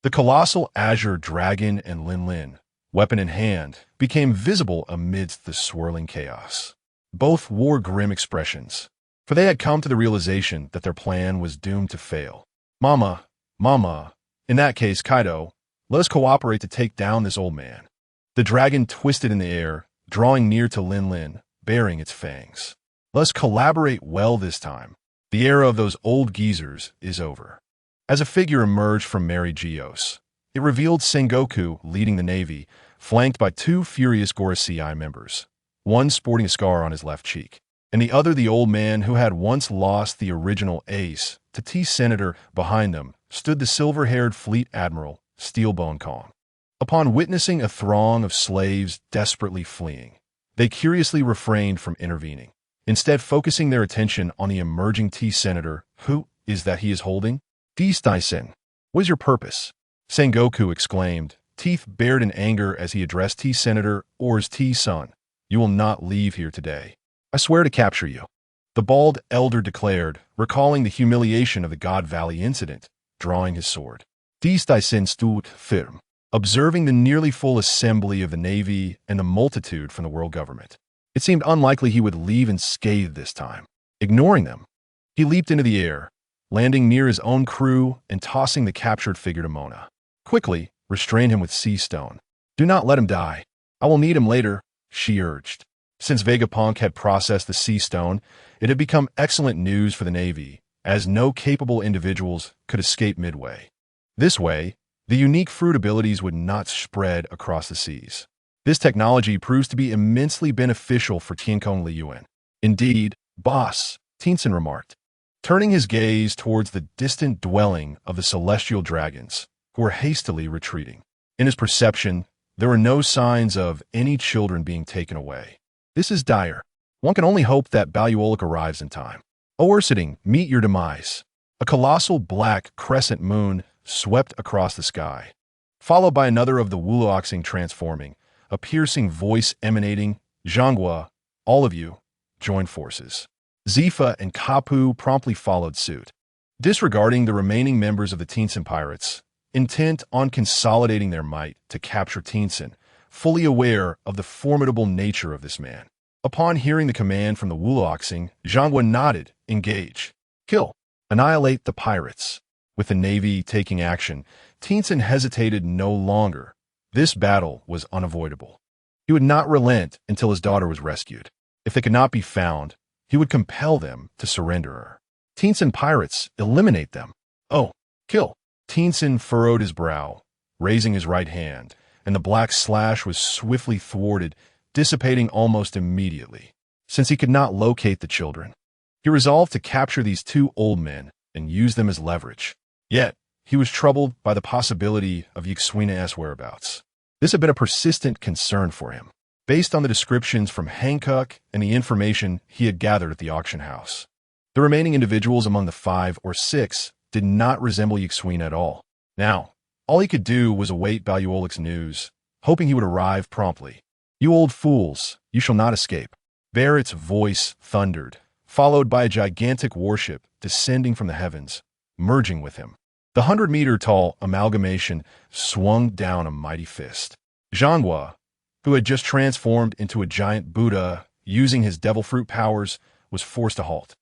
the colossal azure dragon and Lin, weapon in hand, became visible amidst the swirling chaos. Both wore grim expressions, for they had come to the realization that their plan was doomed to fail. Mama, in that case, Kaido, let us cooperate to take down this old man. The dragon twisted in the air, drawing near to Lin, baring its fangs. Let us collaborate well this time. The era of those old geezers is over. As a figure emerged from Mary Geos, it revealed Sengoku leading the navy, flanked by two furious Gorosei members, one sporting a scar on his left cheek, and the other the old man who had once lost the original ace to T-Senator. Behind them stood the silver-haired fleet admiral, Steelbone Kong. Upon witnessing a throng of slaves desperately fleeing, they curiously refrained from intervening, instead focusing their attention on the emerging T-Senator. Who is that he is holding? T-Steisen, what is your purpose? Sengoku exclaimed, teeth bared in anger as he addressed T-Senator or his T-Son. You will not leave here today. I swear to capture you. The bald elder declared, recalling the humiliation of the God Valley incident, drawing his sword. T-Steisen stood firm, observing the nearly full assembly of the Navy and the multitude from the world government. It seemed unlikely he would leave unscathed this time. Ignoring them, he leaped into the air, landing near his own crew and tossing the captured figure to Mona. Quickly, restrain him with sea stone. Do not let him die. I will need him later, she urged. Since Vegapunk had processed the sea stone, it had become excellent news for the Navy, as no capable individuals could escape midway. This way, the unique fruit abilities would not spread across the seas. This technology proves to be immensely beneficial for Tienkong Liyuan. Indeed, boss, Tien remarked, turning his gaze towards the distant dwelling of the celestial dragons, who were hastily retreating. In his perception, there were no signs of any children being taken away. This is dire. One can only hope that Baluolik arrives in time. O Ursiding, meet your demise. A colossal black crescent moon swept across the sky, followed by another of the Wuluoxing transforming, a piercing voice emanating, Zhangguo, all of you, join forces. Zifa and Kapu promptly followed suit. Disregarding the remaining members of the Tien pirates, intent on consolidating their might to capture Tien, fully aware of the formidable nature of this man. Upon hearing the command from the Wuluoxing, Zhangguo nodded, engage. Kill. Annihilate the pirates. With the Navy taking action, Tien hesitated no longer. This battle was unavoidable. He would not relent until his daughter was rescued. If they could not be found, he would compel them to surrender her. Tien pirates, eliminate them. Oh, kill. Tien furrowed his brow, raising his right hand, and the black slash was swiftly thwarted, dissipating almost immediately. Since he could not locate the children, He resolved to capture these two old men and use them as leverage. Yet, he was troubled by the possibility of Yxuina's whereabouts. This had been a persistent concern for him, based on the descriptions from Hancock and the information he had gathered at the auction house. The remaining individuals among the 5 or 6 did not resemble Yxuina at all. Now, all he could do was await Baluolik's news, hoping he would arrive promptly. "You old fools, you shall not escape." Barrett's voice thundered, followed by a gigantic warship descending from the heavens, merging with him. The 100-meter-tall amalgamation swung down a mighty fist. Zhanghua, who had just transformed into a giant Buddha using his devil fruit powers, was forced to halt,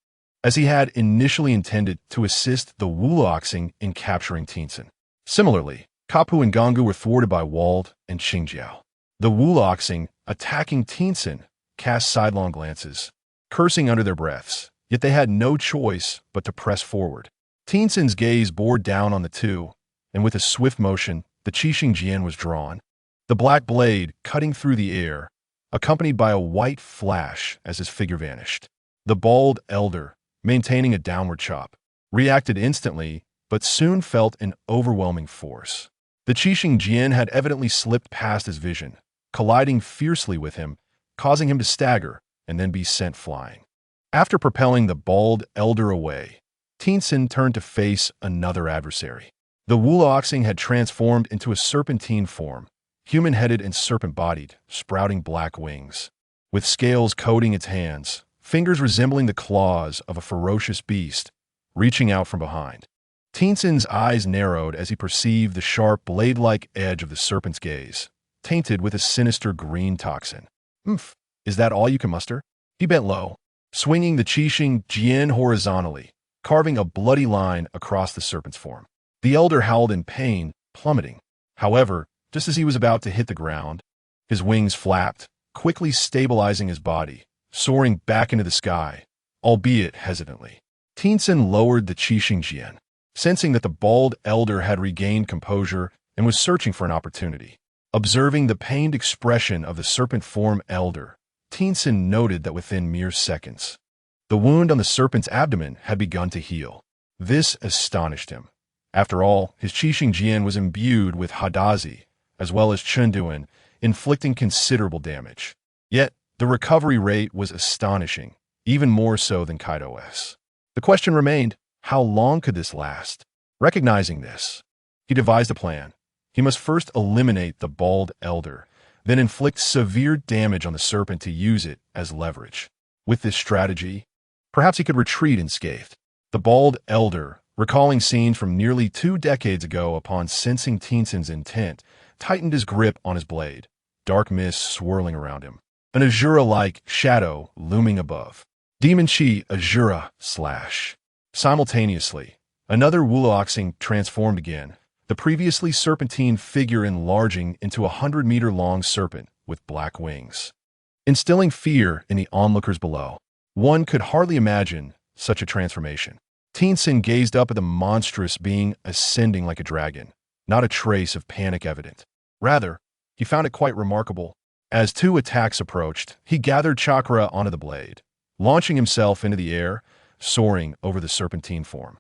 as he had initially intended to assist the Wuloxing in capturing Tianxin. Similarly, Kapu and Gongu were thwarted by Wald and Qingjiao. The Wuloxing, attacking Tianxin, cast sidelong glances, cursing under their breaths, yet they had no choice but to press forward. Tianxin's gaze bore down on the two, and with a swift motion, the Qixing Jian was drawn, the black blade cutting through the air, accompanied by a white flash as his figure vanished. The bald elder, maintaining a downward chop, reacted instantly, but soon felt an overwhelming force. The Qixing Jian had evidently slipped past his vision, colliding fiercely with him, causing him to stagger and then be sent flying. After propelling the bald elder away, Tianxin turned to face another adversary. The Wuloxing had transformed into a serpentine form, human-headed and serpent-bodied, sprouting black wings. With scales coating its hands, fingers resembling the claws of a ferocious beast, reaching out from behind. Tianxin's eyes narrowed as he perceived the sharp, blade-like edge of the serpent's gaze, tainted with a sinister green toxin. "Oomph, is that all you can muster?" He bent low, swinging the Qixing Jian horizontally, carving a bloody line across the serpent's form. The elder howled in pain, plummeting. However, just as he was about to hit the ground, his wings flapped, quickly stabilizing his body, soaring back into the sky, albeit hesitantly. Tianxin lowered the Qixing Jian, sensing that the bald elder had regained composure and was searching for an opportunity. Observing the pained expression of the serpent form elder, Tianxin noted that within mere seconds, the wound on the serpent's abdomen had begun to heal. This astonished him. After all, his Qixing Jian was imbued with Hadazi, as well as Chunduan, inflicting considerable damage. Yet, the recovery rate was astonishing, even more so than Kaido's. The question remained, how long could this last? Recognizing this, he devised a plan. He must first eliminate the bald elder, then inflict severe damage on the serpent to use it as leverage. With this strategy, perhaps he could retreat unscathed. The bald elder, recalling scenes from nearly 2 decades ago upon sensing Tianxin's intent, tightened his grip on his blade, dark mist swirling around him, an Azura-like shadow looming above. Demon Chi Azura slash. Simultaneously, another Wuloxing transformed again, the previously serpentine figure enlarging into a 100-meter-long serpent with black wings, instilling fear in the onlookers below. One could hardly imagine such a transformation. Tianxin gazed up at the monstrous being ascending like a dragon, not a trace of panic evident. Rather, he found it quite remarkable. As 2 attacks approached, he gathered chakra onto the blade, launching himself into the air, soaring over the serpentine form.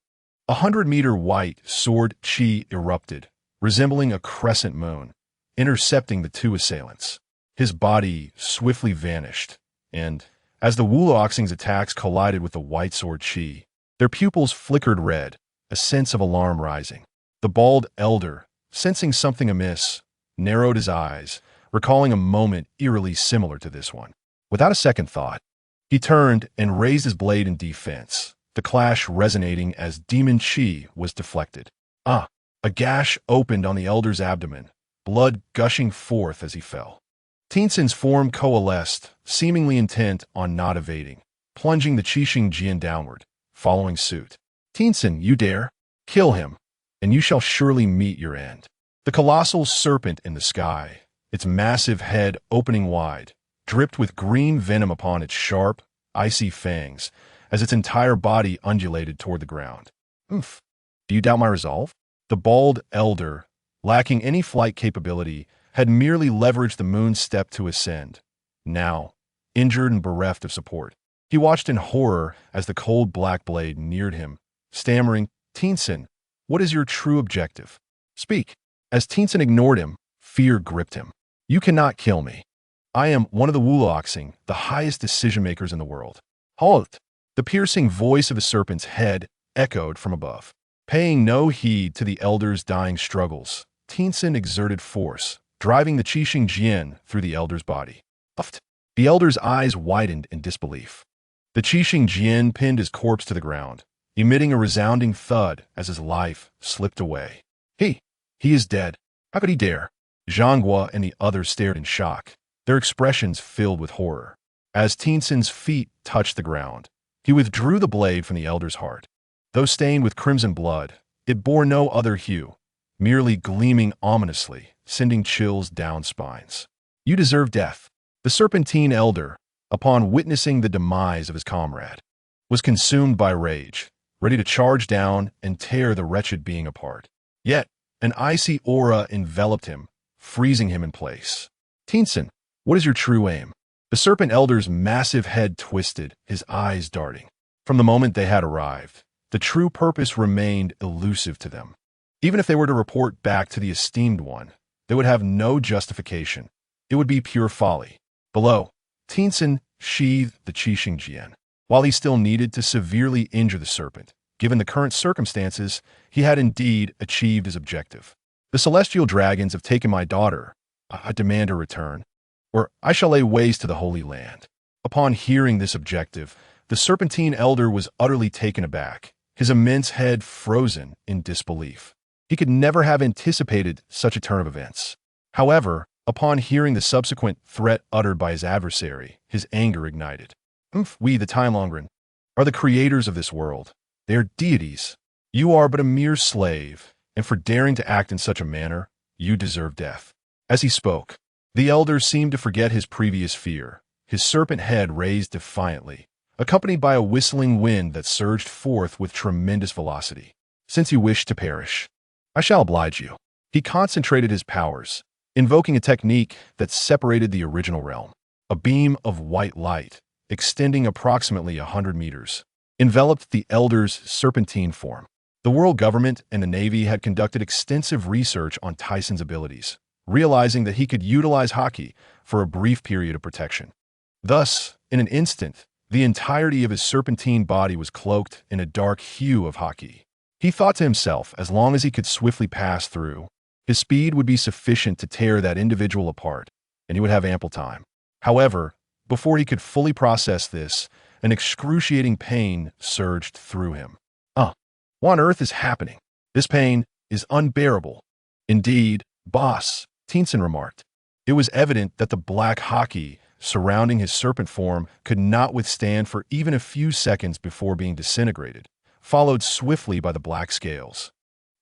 100-meter white sword chi erupted, resembling a crescent moon, intercepting the 2 assailants. His body swiftly vanished, and, as the Wuloxing's attacks collided with the white sword chi, their pupils flickered red, a sense of alarm rising. The bald elder, sensing something amiss, narrowed his eyes, recalling a moment eerily similar to this one. Without a second thought, he turned and raised his blade in defense, the clash resonating as demon chi was deflected. A gash opened on the elder's abdomen, blood gushing forth as he fell. Tianxin's form coalesced, seemingly intent on not evading, plunging the Qixing Jian downward, following suit. "Tianxin, you dare? Kill him, and you shall surely meet your end." The colossal serpent in the sky, its massive head opening wide, dripped with green venom upon its sharp, icy fangs as its entire body undulated toward the ground. "Oomph, do you doubt my resolve?" The bald elder, lacking any flight capability, had merely leveraged the moon's step to ascend. Now, injured and bereft of support, He watched in horror as the cold black blade neared him, stammering, "Teenson, what is your true objective? Speak." As Teenson ignored him, fear gripped him. "You cannot kill me. I am one of the Wuloxing, the highest decision-makers in the world." "Halt!" The piercing voice of the serpent's head echoed from above. Paying no heed to the elder's dying struggles, Teenson exerted force, driving the Qixing Jian through the elder's body. Uft! The elder's eyes widened in disbelief. The Qixing Jian pinned his corpse to the ground, emitting a resounding thud as his life slipped away. He is dead. How could he dare?" Zhanghua and the others stared in shock, their expressions filled with horror. As Teenson's feet touched the ground, he withdrew the blade from the elder's heart. Though stained with crimson blood, it bore no other hue, merely gleaming ominously, sending chills down spines. "You deserve death." The serpentine elder, upon witnessing the demise of his comrade, was consumed by rage, ready to charge down and tear the wretched being apart. Yet, an icy aura enveloped him, freezing him in place. "Teenson, what is your true aim?" The serpent elder's massive head twisted, his eyes darting. From the moment they had arrived, the true purpose remained elusive to them. Even if they were to report back to the esteemed one, they would have no justification. It would be pure folly. Below, Teenson sheathed the Qixing Jian. While he still needed to severely injure the serpent, given the current circumstances, he had indeed achieved his objective. "The celestial dragons have taken my daughter. I demand her return, or I shall lay waste to the Holy Land." Upon hearing this objective, the serpentine elder was utterly taken aback, his immense head frozen in disbelief. He could never have anticipated such a turn of events. However, upon hearing the subsequent threat uttered by his adversary, his anger ignited. "We, the Time Longren, are the creators of this world. They are deities. You are but a mere slave, and for daring to act in such a manner, you deserve death." As he spoke, the elder seemed to forget his previous fear, his serpent head raised defiantly, accompanied by a whistling wind that surged forth with tremendous velocity. "Since you wish to perish, I shall oblige you." He concentrated his powers, invoking a technique that separated the original realm. A beam of white light, extending approximately 100 meters, enveloped the elder's serpentine form. The world government and the Navy had conducted extensive research on Tyson's abilities, realizing that he could utilize Haki for a brief period of protection. Thus, in an instant, the entirety of his serpentine body was cloaked in a dark hue of Haki. He thought to himself, as long as he could swiftly pass through, his speed would be sufficient to tear that individual apart, and he would have ample time. However, before he could fully process this, an excruciating pain surged through him. What on earth is happening? This pain is unbearable." "Indeed, boss," Teenson remarked. It was evident that the black Haki surrounding his serpent form could not withstand for even a few seconds before being disintegrated, followed swiftly by the black scales,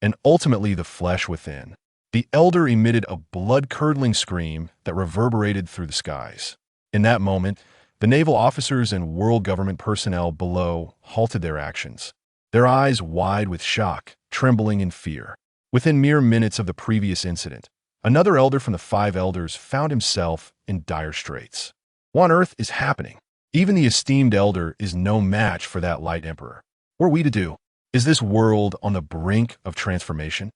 and ultimately the flesh within. The elder emitted a blood-curdling scream that reverberated through the skies. In that moment, the naval officers and world government personnel below halted their actions, their eyes wide with shock, trembling in fear. Within mere minutes of the previous incident, another elder from the 5 elders found himself in dire straits. What on earth is happening? Even the esteemed elder is no match for that light emperor. What are we to do? Is this world on the brink of transformation?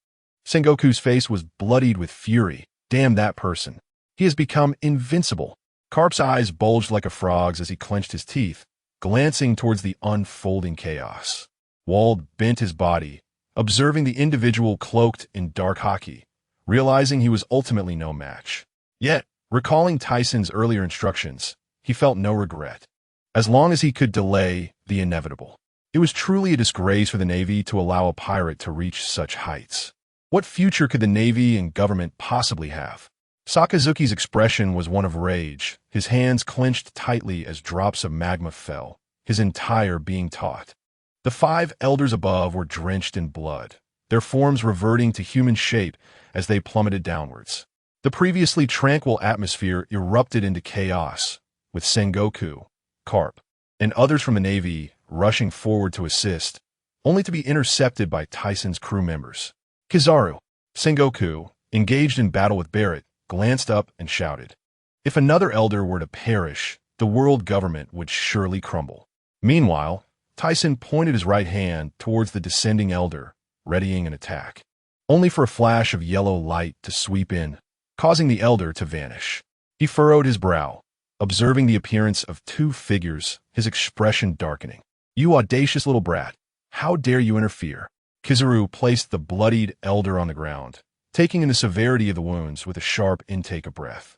Sengoku's face was bloodied with fury. Damn that person. He has become invincible. Karp's eyes bulged like a frog's as he clenched his teeth, glancing towards the unfolding chaos. Wald bent his body, observing the individual cloaked in dark Haki, realizing he was ultimately no match. Yet, recalling Tyson's earlier instructions, he felt no regret, as long as he could delay the inevitable. It was truly a disgrace for the Navy to allow a pirate to reach such heights. What future could the Navy and government possibly have? Sakazuki's expression was one of rage, his hands clenched tightly as drops of magma fell, his entire being taut. The 5 elders above were drenched in blood, their forms reverting to human shape as they plummeted downwards. The previously tranquil atmosphere erupted into chaos, with Sengoku, Karp, and others from the Navy rushing forward to assist, only to be intercepted by Tyson's crew members. "Kizaru!" Sengoku, engaged in battle with Barrett, glanced up and shouted. If another elder were to perish, the world government would surely crumble. Meanwhile, Tyson pointed his right hand towards the descending elder, readying an attack, only for a flash of yellow light to sweep in, causing the elder to vanish. He furrowed his brow, observing the appearance of two figures, his expression darkening. "You audacious little brat, how dare you interfere?" Kizaru placed the bloodied elder on the ground, taking in the severity of the wounds with a sharp intake of breath.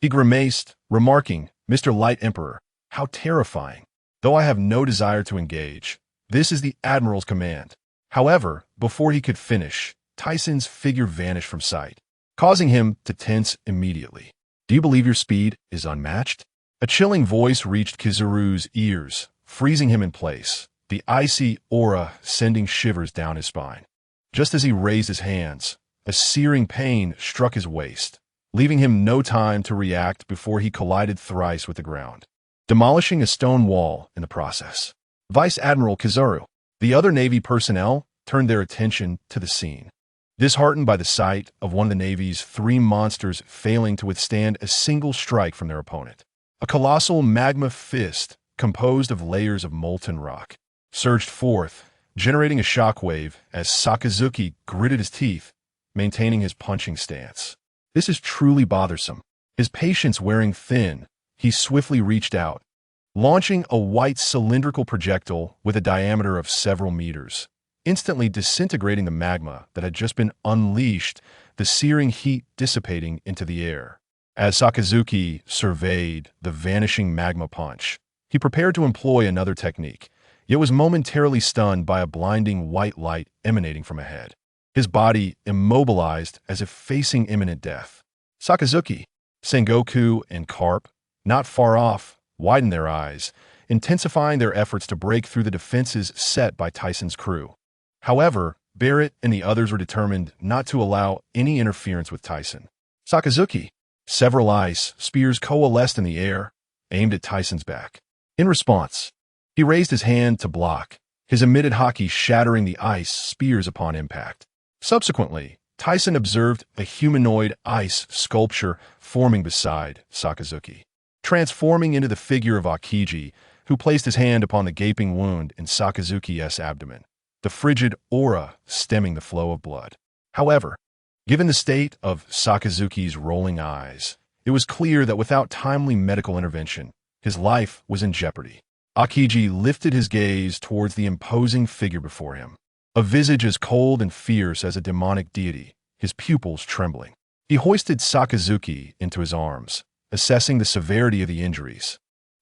He grimaced, remarking, "Mr. Light Emperor, how terrifying. Though I have no desire to engage, this is the Admiral's command." However, before he could finish, Tyson's figure vanished from sight, causing him to tense immediately. "Do you believe your speed is unmatched?" A chilling voice reached Kizaru's ears, freezing him in place, the icy aura sending shivers down his spine. Just as he raised his hands, a searing pain struck his waist, leaving him no time to react before he collided thrice with the ground, demolishing a stone wall in the process. Vice Admiral Kizaru, the other Navy personnel, turned their attention to the scene, disheartened by the sight of one of the Navy's three monsters failing to withstand a single strike from their opponent. A colossal magma fist, composed of layers of molten rock, surged forth, generating a shockwave as Sakazuki gritted his teeth, maintaining his punching stance. This is truly bothersome. His patience wearing thin, he swiftly reached out, launching a white cylindrical projectile with a diameter of several meters, instantly disintegrating the magma that had just been unleashed, the searing heat dissipating into the air. As Sakazuki surveyed the vanishing magma punch, he prepared to employ another technique, yet was momentarily stunned by a blinding white light emanating from ahead. His body immobilized as if facing imminent death. Sakazuki, Sengoku, and Carp, not far off, widened their eyes, intensifying their efforts to break through the defenses set by Tyson's crew. However, Barrett and the others were determined not to allow any interference with Tyson. Sakazuki, several ice spears coalesced in the air, aimed at Tyson's back. In response, he raised his hand to block, his emitted Haki shattering the ice spears upon impact. Subsequently, Tyson observed a humanoid ice sculpture forming beside Sakazuki, transforming into the figure of Akiji, who placed his hand upon the gaping wound in Sakazuki's abdomen, the frigid aura stemming the flow of blood. However, given the state of Sakazuki's rolling eyes, it was clear that without timely medical intervention, his life was in jeopardy. Akiji lifted his gaze towards the imposing figure before him, a visage as cold and fierce as a demonic deity, his pupils trembling. He hoisted Sakazuki into his arms, assessing the severity of the injuries,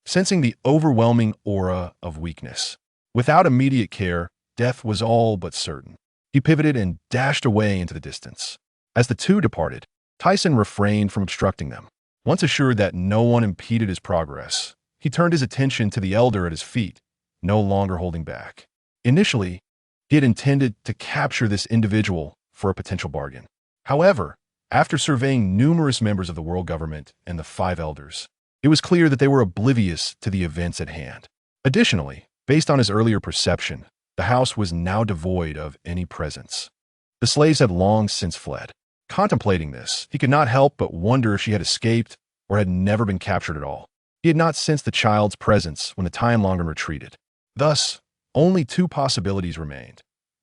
sensing the overwhelming aura of weakness. Without immediate care, death was all but certain. He pivoted and dashed away into the distance. As the two departed, Tyson refrained from obstructing them. Once assured that no one impeded his progress, he turned his attention to the elder at his feet, no longer holding back. Initially, he had intended to capture this individual for a potential bargain. However, after surveying numerous members of the world government and the five elders, it was clear that they were oblivious to the events at hand. Additionally, based on his earlier perception, the house was now devoid of any presence. The slaves had long since fled. Contemplating this, he could not help but wonder if she had escaped or had never been captured at all. He had not sensed the child's presence when the Time Longren retreated. Thus, only two possibilities remained.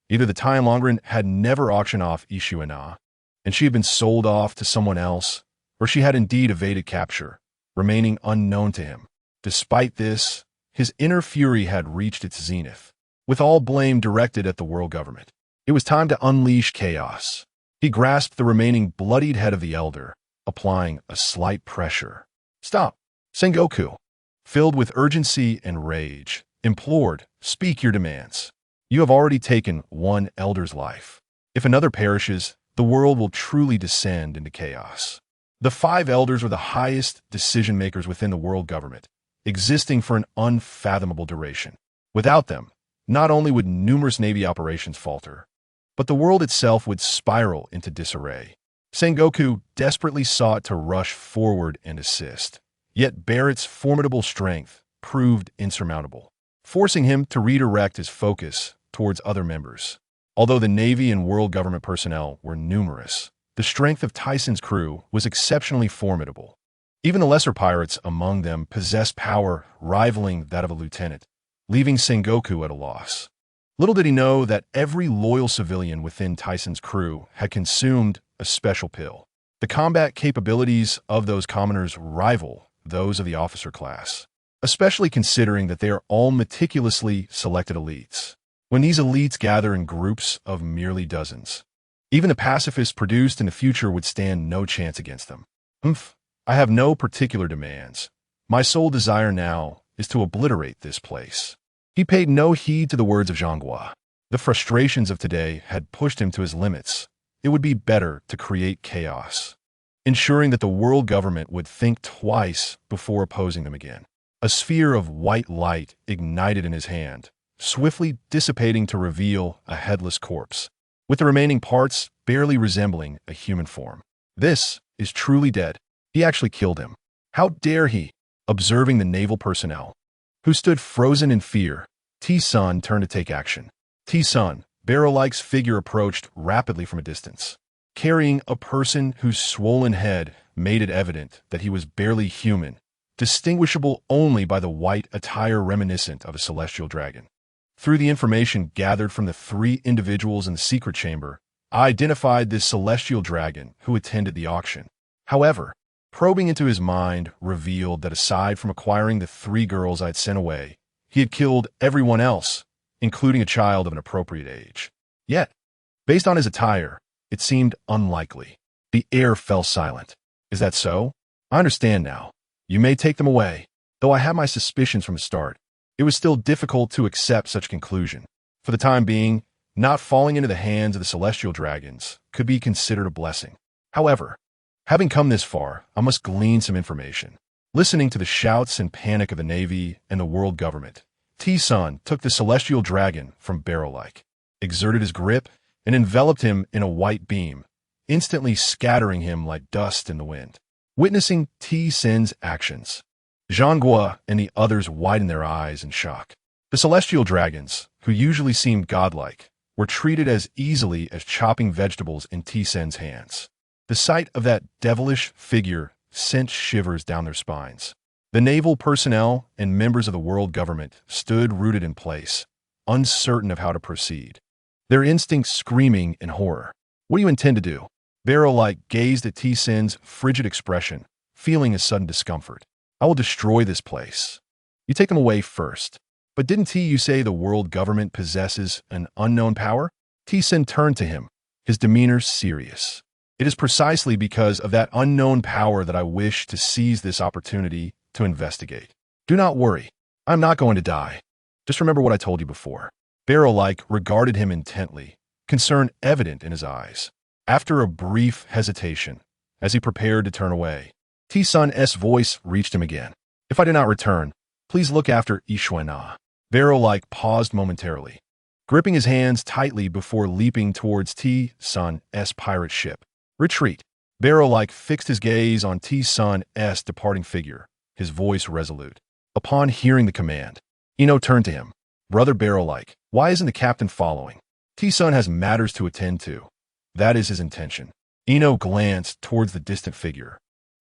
Either the Time Longren had never auctioned off Ishuana, and she had been sold off to someone else, or she had indeed evaded capture, remaining unknown to him. Despite this, his inner fury had reached its zenith, with all blame directed at the world government. It was time to unleash chaos. He grasped the remaining bloodied head of the elder, applying a slight pressure. "Stop!" Sengoku, filled with urgency and rage, implored, "Speak your demands. You have already taken one elder's life. If another perishes, the world will truly descend into chaos." The five elders were the highest decision-makers within the world government, existing for an unfathomable duration. Without them, not only would numerous Navy operations falter, but the world itself would spiral into disarray. Sengoku desperately sought to rush forward and assist, yet Barrett's formidable strength proved insurmountable, forcing him to redirect his focus towards other members. Although the Navy and world government personnel were numerous, the strength of Tyson's crew was exceptionally formidable. Even the lesser pirates among them possessed power rivaling that of a lieutenant, leaving Sengoku at a loss. Little did he know that every loyal civilian within Tyson's crew had consumed a special pill. The combat capabilities of those commoners rival those of the officer class, especially considering that they are all meticulously selected elites. When these elites gather in groups of merely dozens, even the pacifists produced in the future would stand no chance against them. I have no particular demands. My sole desire now is to obliterate this place. He paid no heed to the words of Zhanghua. The frustrations of today had pushed him to his limits. It would be better to create chaos, ensuring that the world government would think twice before opposing them again. A sphere of white light ignited in his hand, swiftly dissipating to reveal a headless corpse, with the remaining parts barely resembling a human form. This is truly dead. He actually killed him. How dare he? Observing the naval personnel, who stood frozen in fear, T-Sun turned to take action. T-Sun, Barrow-like's figure approached rapidly from a distance, carrying a person whose swollen head made it evident that he was barely human, distinguishable only by the white attire reminiscent of a celestial dragon. Through the information gathered from the 3 individuals in the secret chamber, I identified this celestial dragon who attended the auction. However, probing into his mind revealed that aside from acquiring the 3 girls I'd sent away, he had killed everyone else, including a child of an appropriate age. Yet, based on his attire, it seemed unlikely. The air fell silent. Is that so? I understand now. You may take them away. Though I had my suspicions from the start, it was still difficult to accept such a conclusion. For the time being, not falling into the hands of the celestial dragons could be considered a blessing. However, having come this far, I must glean some information. Listening to the shouts and panic of the Navy and the world government, T-Sun took the celestial dragon from Barrow-like, exerted his grip, and enveloped him in a white beam, instantly scattering him like dust in the wind. Witnessing T-Sun's actions, Zhanghua and the others widened their eyes in shock. The celestial dragons, who usually seemed godlike, were treated as easily as chopping vegetables in T-Sun's hands. The sight of that devilish figure sent shivers down their spines. The naval personnel and members of the world government stood rooted in place, uncertain of how to proceed, their instincts screaming in horror. What do you intend to do? Barrow-like gazed at T-Sun's frigid expression, feeling a sudden discomfort. I will destroy this place. You take them away first. But didn't you say the world government possesses an unknown power? T-Sun turned to him, his demeanor serious. It is precisely because of that unknown power that I wish to seize this opportunity to investigate. Do not worry. I'm not going to die. Just remember what I told you before. Barrow-like regarded him intently, concern evident in his eyes. After a brief hesitation, as he prepared to turn away, T-Sun's voice reached him again. If I do not return, please look after Ishuana. Barrow-like paused momentarily, gripping his hands tightly before leaping towards T-Sun's pirate ship. Retreat. Barrow-like fixed his gaze on T-Sun's departing figure, his voice resolute. Upon hearing the command, Ino turned to him. Brother Barrow-like, why isn't the captain following? T-Sun has matters to attend to. That is his intention. Ino glanced towards the distant figure,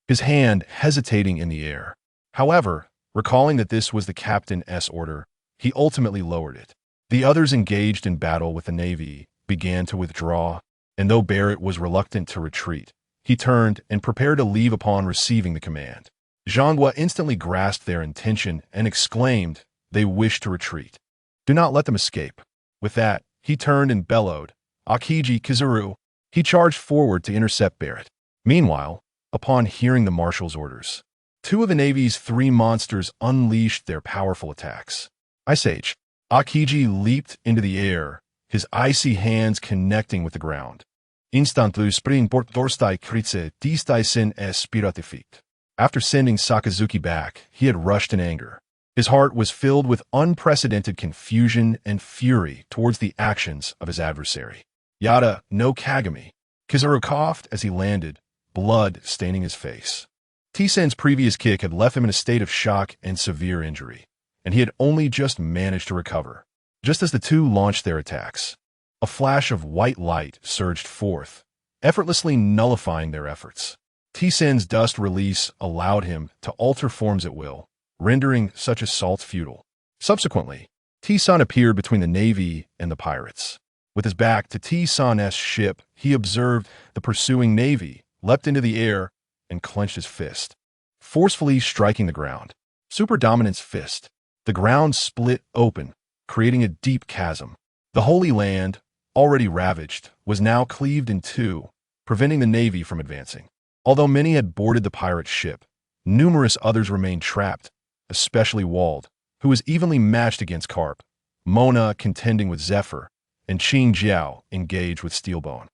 his hand hesitating in the air. However, recalling that this was the captain's order, he ultimately lowered it. The others engaged in battle with the Navy began to withdraw, and though Barrett was reluctant to retreat, he turned and prepared to leave upon receiving the command. Zhanghua instantly grasped their intention and exclaimed, they wish to retreat. Do not let them escape. With that, he turned and bellowed, Akiji Kizuru. He charged forward to intercept Barrett. Meanwhile, upon hearing the marshal's orders, 2 of the Navy's 3 monsters unleashed their powerful attacks. Ice Age. Akiji leaped into the air, his icy hands connecting with the ground. Instantly spring port dorstai kritze distai sin es spiratifikt. After sending Sakazuki back, he had rushed in anger. His heart was filled with unprecedented confusion and fury towards the actions of his adversary. Yada no Kagami. Kizuru coughed as he landed, blood staining his face. T-Sun's previous kick had left him in a state of shock and severe injury, and he had only just managed to recover. Just as the 2 launched their attacks, a flash of white light surged forth, effortlessly nullifying their efforts. T-Sen's dust release allowed him to alter forms at will, rendering such assaults futile. Subsequently, T-Sen appeared between the Navy and the pirates. With his back to T-Sen's ship, he observed the pursuing Navy, leapt into the air, and clenched his fist, forcefully striking the ground. Super Dominant's fist. The ground split open, creating a deep chasm. The Holy Land, already ravaged, was now cleaved in two, preventing the Navy from advancing. Although many had boarded the pirate ship, numerous others remained trapped, especially Wald, who was evenly matched against Carp, Mona contending with Zephyr, and Qing Jiao engaged with Steelbone.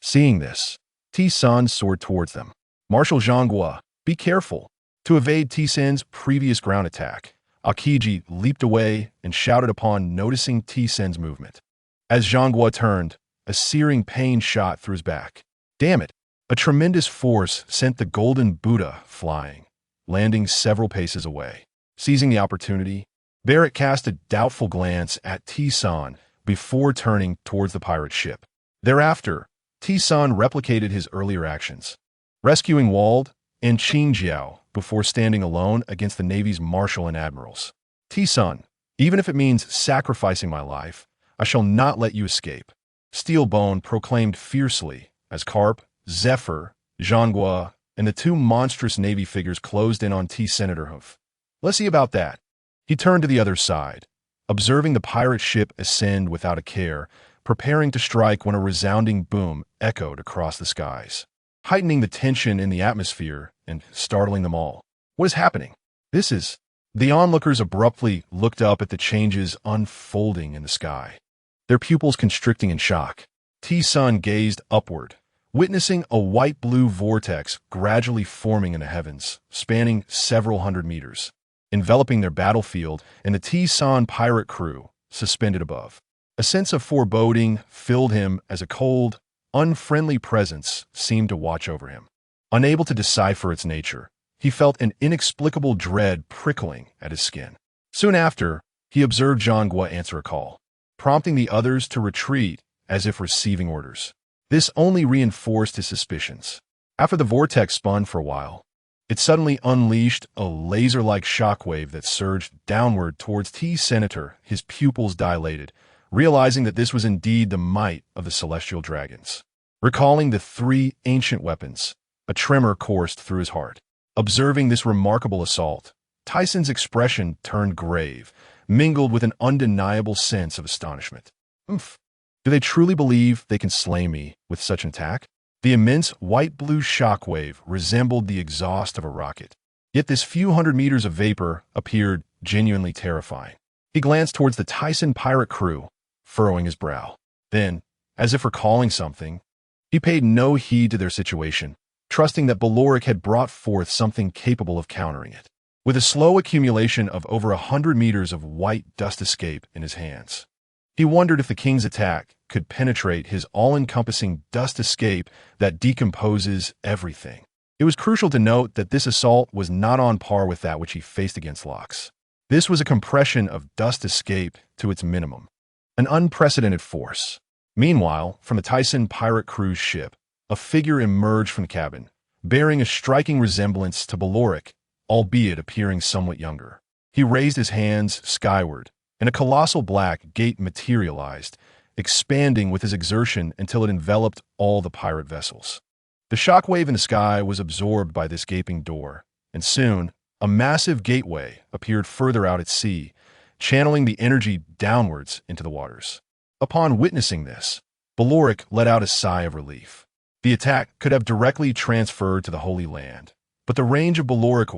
Seeing this, T-Sen soared towards them. Marshal Zhanghua, be careful. To evade T-Sen's previous ground attack, Aokiji leaped away and shouted upon noticing T-Sen's movement. As Zhanghua turned, a searing pain shot through his back. Damn it! A tremendous force sent the golden Buddha flying, landing several paces away. Seizing the opportunity, Barrett cast a doubtful glance at T-Sen before turning towards the pirate ship. Thereafter, T-Sen replicated his earlier actions, rescuing Wald and Qing Jiao before standing alone against the Navy's marshal and admirals. T-Sen, even if it means sacrificing my life, I shall not let you escape. Steelbone proclaimed fiercely as Carp, Zephyr, Zhanghua, and the two monstrous Navy figures closed in on T-Senator Hoof. Let's see about that. He turned to the other side, observing the pirate ship ascend without a care, preparing to strike when a resounding boom echoed across the skies, heightening the tension in the atmosphere and startling them all. What is happening? This is... The onlookers abruptly looked up at the changes unfolding in the sky, their pupils constricting in shock. T-Sen gazed upward, witnessing a white-blue vortex gradually forming in the heavens, spanning several hundred meters, enveloping their battlefield and the T-Sen pirate crew suspended above. A sense of foreboding filled him as a cold, unfriendly presence seemed to watch over him. Unable to decipher its nature, he felt an inexplicable dread prickling at his skin. Soon after, he observed Zhanghua answer a call, prompting the others to retreat as if receiving orders. This only reinforced his suspicions. After the vortex spun for a while, it suddenly unleashed a laser-like shockwave that surged downward towards T-Senator, his pupils dilated, realizing that this was indeed the might of the celestial dragons. Recalling the three ancient weapons, a tremor coursed through his heart. Observing this remarkable assault, Tyson's expression turned grave, mingled with an undeniable sense of astonishment. Do they truly believe they can slay me with such an attack? The immense white-blue shockwave resembled the exhaust of a rocket. Yet this few hundred meters of vapor appeared genuinely terrifying. He glanced towards the Tyson pirate crew, furrowing his brow. Then, as if recalling something, he paid no heed to their situation, trusting that Beloric had brought forth something capable of countering it. With a slow accumulation of over 100 meters of white dust escape in his hands, he wondered if the king's attack could penetrate his all-encompassing dust escape that decomposes everything. It was crucial to note that this assault was not on par with that which he faced against Lox. This was a compression of dust escape to its minimum, an unprecedented force. Meanwhile, from the Tyson pirate cruise ship, a figure emerged from the cabin, bearing a striking resemblance to Beloric, albeit appearing somewhat younger. He raised his hands skyward, and a colossal black gate materialized, expanding with his exertion until it enveloped all the pirate vessels. The shockwave in the sky was absorbed by this gaping door, and soon, a massive gateway appeared further out at sea, channeling the energy downwards into the waters. Upon witnessing this, Beloric let out a sigh of relief. The attack could have directly transferred to the Holy Land, but the range of Beloric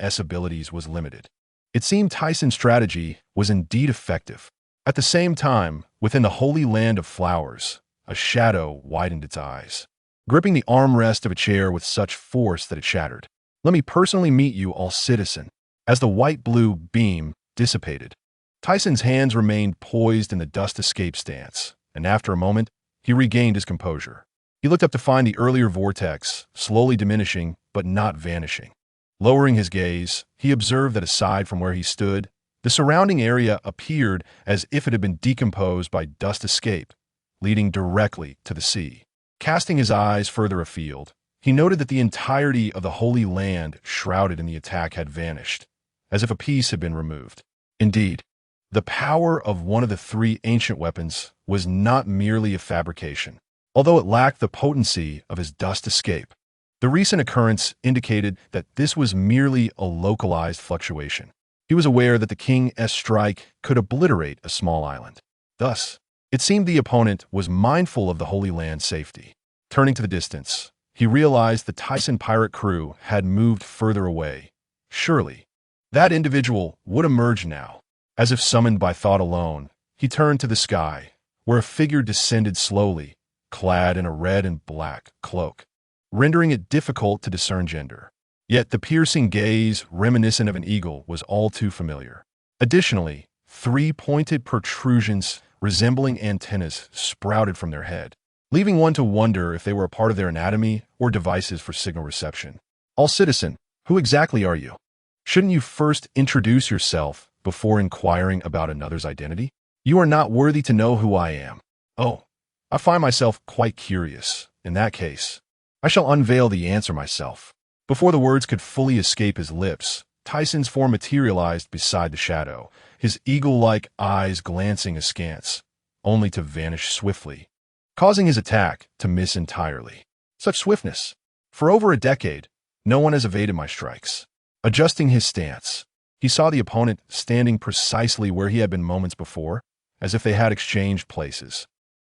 I's abilities was limited. It seemed Tyson's strategy was indeed effective. At the same time, within the Holy Land of Flowers, a shadow widened its eyes, gripping the armrest of a chair with such force that it shattered. Let me personally meet you, all citizen. As the white-blue beam dissipated, Tyson's hands remained poised in the dust escape stance, and after a moment, he regained his composure. He looked up to find the earlier vortex, slowly diminishing but not vanishing. Lowering his gaze, he observed that aside from where he stood, the surrounding area appeared as if it had been decomposed by dust escape, leading directly to the sea. Casting his eyes further afield, he noted that the entirety of the Holy Land shrouded in the attack had vanished, as if a piece had been removed. Indeed, the power of one of the three ancient weapons was not merely a fabrication, although it lacked the potency of his dust escape. The recent occurrence indicated that this was merely a localized fluctuation. He was aware that the king's strike could obliterate a small island. Thus, it seemed the opponent was mindful of the Holy Land's safety. Turning to the distance, he realized the Tyson pirate crew had moved further away. Surely, that individual would emerge now. As if summoned by thought alone, he turned to the sky, where a figure descended slowly, clad in a red and black cloak, rendering it difficult to discern gender. Yet the piercing gaze, reminiscent of an eagle, was all too familiar. Additionally, three pointed protrusions resembling antennas sprouted from their head, leaving one to wonder if they were a part of their anatomy or devices for signal reception. "All citizen, who exactly are you? Shouldn't you first introduce yourself before inquiring about another's identity? You are not worthy to know who I am." "Oh, I find myself quite curious. In that case, I shall unveil the answer myself." Before the words could fully escape his lips, Tyson's form materialized beside the shadow, his eagle-like eyes glancing askance, only to vanish swiftly, causing his attack to miss entirely. Such swiftness! For over a decade, no one has evaded my strikes. Adjusting his stance, he saw the opponent standing precisely where he had been moments before, as if they had exchanged places.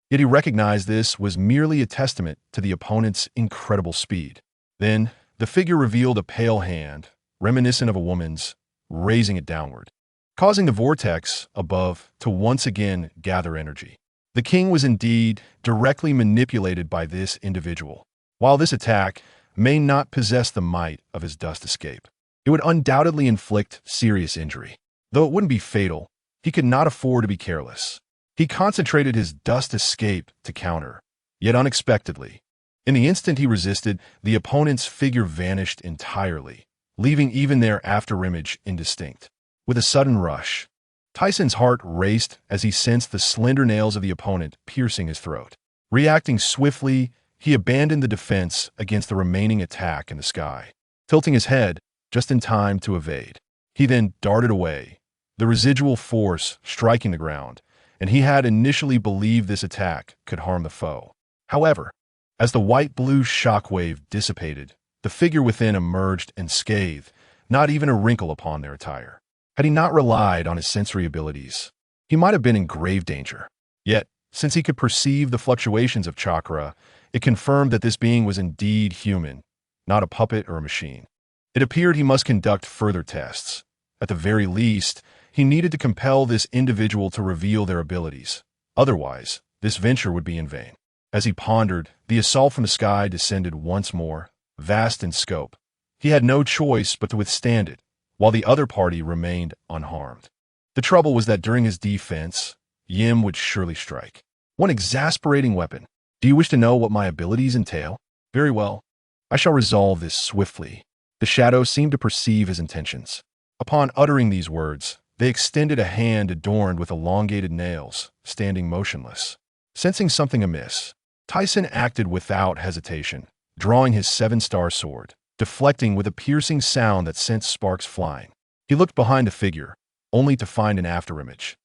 Yet he recognized this was merely a testament to the opponent's incredible speed. Then, the figure revealed a pale hand, reminiscent of a woman's, raising it downward, causing the vortex above to once again gather energy. The king was indeed directly manipulated by this individual. While this attack may not possess the might of his dust escape, it would undoubtedly inflict serious injury. Though it wouldn't be fatal, he could not afford to be careless. He concentrated his dust escape to counter, yet unexpectedly. In the instant he resisted, the opponent's figure vanished entirely, leaving even their afterimage indistinct. With a sudden rush, Tyson's heart raced as he sensed the slender nails of the opponent piercing his throat. Reacting swiftly, he abandoned the defense against the remaining attack in the sky, tilting his head just in time to evade. He then darted away, the residual force striking the ground, and he had initially believed this attack could harm the foe. However, as the white-blue shockwave dissipated, the figure within emerged unscathed, not even a wrinkle upon their attire. Had he not relied on his sensory abilities, he might have been in grave danger. Yet, since he could perceive the fluctuations of chakra, it confirmed that this being was indeed human, not a puppet or a machine. It appeared he must conduct further tests. At the very least, he needed to compel this individual to reveal their abilities. Otherwise, this venture would be in vain. As he pondered, the assault from the sky descended once more, vast in scope. He had no choice but to withstand it, while the other party remained unharmed. The trouble was that during his defense, Yim would surely strike. One exasperating weapon. "Do you wish to know what my abilities entail? Very well. I shall resolve this swiftly." The shadow seemed to perceive his intentions. Upon uttering these words, they extended a hand adorned with elongated nails, standing motionless. Sensing something amiss, Tyson acted without hesitation, drawing his seven-star sword, deflecting with a piercing sound that sent sparks flying. He looked behind the figure, only to find an afterimage.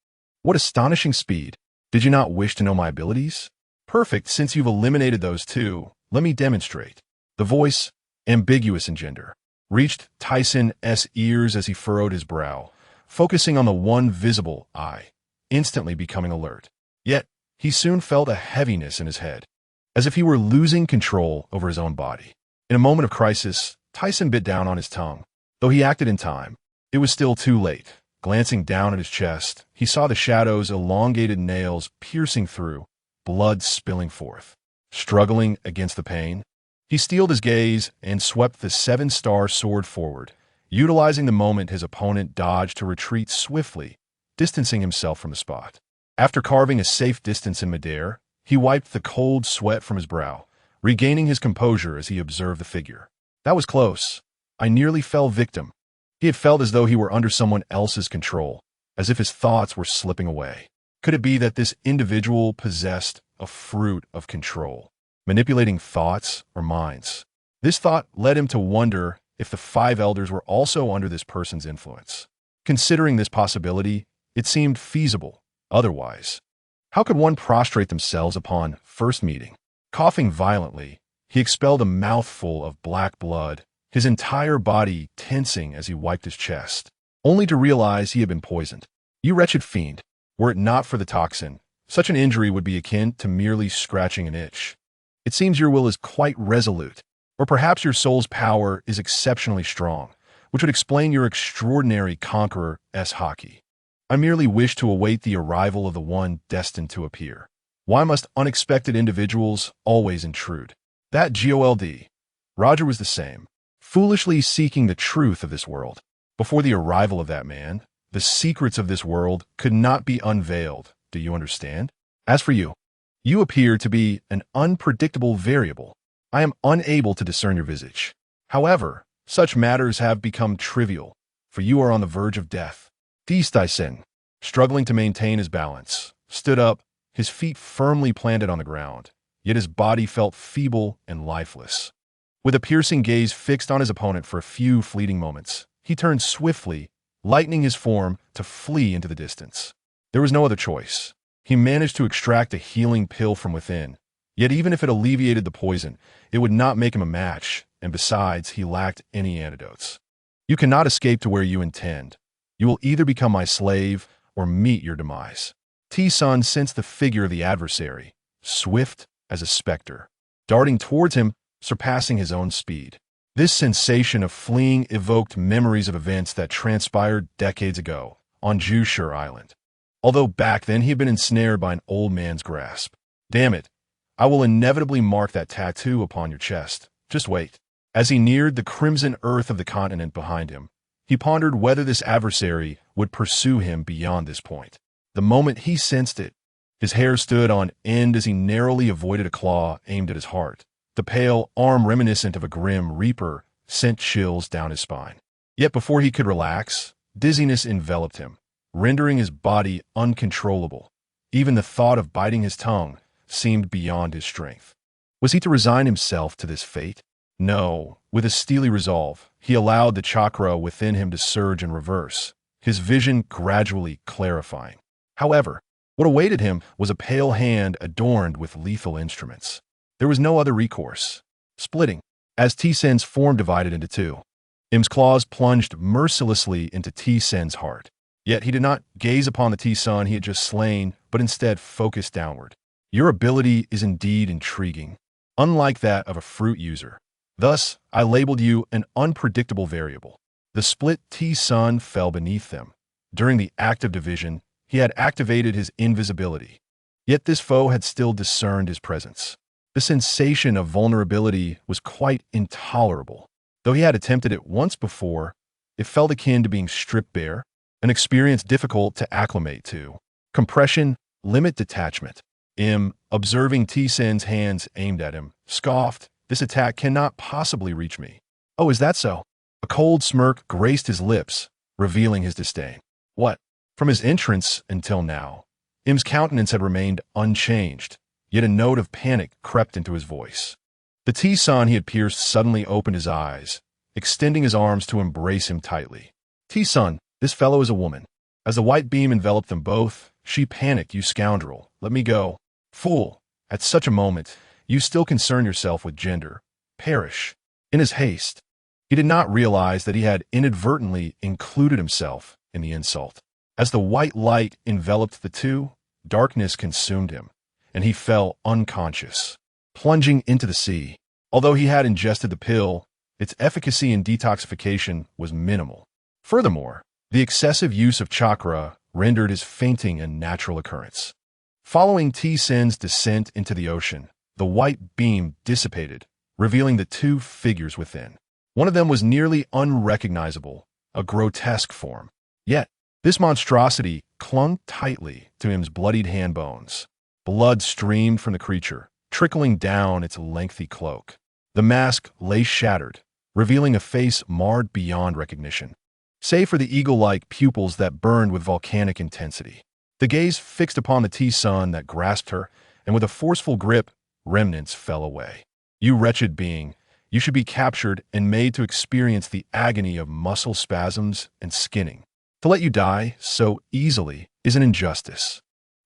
"What astonishing speed! Did you not wish to know my abilities? Perfect, since you've eliminated those two, let me demonstrate." The voice, ambiguous in gender, reached Tyson's ears as he furrowed his brow, focusing on the one visible eye, instantly becoming alert. Yet, he soon felt a heaviness in his head, as if he were losing control over his own body. In a moment of crisis, Tyson bit down on his tongue. Though he acted in time, it was still too late. Glancing down at his chest, he saw the shadow's elongated nails piercing through, blood spilling forth. Struggling against the pain, he steeled his gaze and swept the seven-star sword forward, utilizing the moment his opponent dodged to retreat swiftly, distancing himself from the spot. After carving a safe distance in midair, he wiped the cold sweat from his brow, regaining his composure as he observed the figure. "That was close. I nearly fell victim." He had felt as though he were under someone else's control, as if his thoughts were slipping away. Could it be that this individual possessed a fruit of control, manipulating thoughts or minds? This thought led him to wonder if the five elders were also under this person's influence. Considering this possibility, it seemed feasible. Otherwise, how could one prostrate themselves upon first meeting? Coughing violently, he expelled a mouthful of black blood, his entire body tensing as he wiped his chest, only to realize he had been poisoned. You wretched fiend, were it not for the toxin, such an injury would be akin to merely scratching an itch. It seems your will is quite resolute, or perhaps your soul's power is exceptionally strong, which would explain your extraordinary conqueror-s Haki. I merely wish to await the arrival of the one destined to appear. Why must unexpected individuals always intrude? That GOLD. Roger was the same, foolishly seeking the truth of this world. Before the arrival of that man, the secrets of this world could not be unveiled. Do you understand? As for you, you appear to be an unpredictable variable. I am unable to discern your visage. However, such matters have become trivial, for you are on the verge of death. Tyson, struggling to maintain his balance, stood up, his feet firmly planted on the ground, yet his body felt feeble and lifeless. With a piercing gaze fixed on his opponent for a few fleeting moments, he turned swiftly, lightening his form to flee into the distance. There was no other choice. He managed to extract a healing pill from within, yet even if it alleviated the poison, it would not make him a match, and besides, he lacked any antidotes. You cannot escape to where you intend. You will either become my slave or meet your demise. T-Sun sensed the figure of the adversary, swift as a specter, darting towards him, surpassing his own speed. This sensation of fleeing evoked memories of events that transpired decades ago on Jushur Island. Although back then he had been ensnared by an old man's grasp. Damn it, I will inevitably mark that tattoo upon your chest. Just wait. As he neared the crimson earth of the continent behind him, he pondered whether this adversary would pursue him beyond this point. The moment he sensed it, his hair stood on end as he narrowly avoided a claw aimed at his heart. The pale arm reminiscent of a grim reaper sent chills down his spine. Yet before he could relax, dizziness enveloped him, rendering his body uncontrollable. Even the thought of biting his tongue seemed beyond his strength. Was he to resign himself to this fate? No. With a steely resolve, he allowed the chakra within him to surge in reverse, his vision gradually clarifying. However, what awaited him was a pale hand adorned with lethal instruments. There was no other recourse. Splitting, as T-Sen's form divided into two, Im's claws plunged mercilessly into T-Sen's heart. Yet he did not gaze upon the T-Sun he had just slain, but instead focused downward. Your ability is indeed intriguing, unlike that of a fruit user. Thus, I labeled you an unpredictable variable. The split T-Sun fell beneath them. During the act of division, he had activated his invisibility. Yet this foe had still discerned his presence. The sensation of vulnerability was quite intolerable. Though he had attempted it once before, it felt akin to being stripped bare, an experience difficult to acclimate to. Compression, limit detachment. Im, observing T-Sen's hands aimed at him, scoffed, "This attack cannot possibly reach me." "Oh, is that so?" A cold smirk graced his lips, revealing his disdain. What? From his entrance until now, Im's countenance had remained unchanged, yet a note of panic crept into his voice. The T-Sun he had pierced suddenly opened his eyes, extending his arms to embrace him tightly. "T-Sun, this fellow is a woman." As the white beam enveloped them both, she panicked. "You scoundrel, let me go." "Fool, at such a moment, you still concern yourself with gender. Perish." In his haste, he did not realize that he had inadvertently included himself in the insult. As the white light enveloped the two, darkness consumed him, and he fell unconscious, plunging into the sea. Although he had ingested the pill, its efficacy in detoxification was minimal. Furthermore, the excessive use of chakra rendered his fainting a natural occurrence. Following T-Sen's descent into the ocean, the white beam dissipated, revealing the two figures within. One of them was nearly unrecognizable, a grotesque form. Yet, this monstrosity clung tightly to Im's bloodied hand bones. Blood streamed from the creature, trickling down its lengthy cloak. The mask lay shattered, revealing a face marred beyond recognition, save for the eagle-like pupils that burned with volcanic intensity. The gaze fixed upon the T-Sun that grasped her, and with a forceful grip, remnants fell away. "You wretched being, You should be captured and made to experience the agony of muscle spasms and skinning. To let you die so easily is an injustice.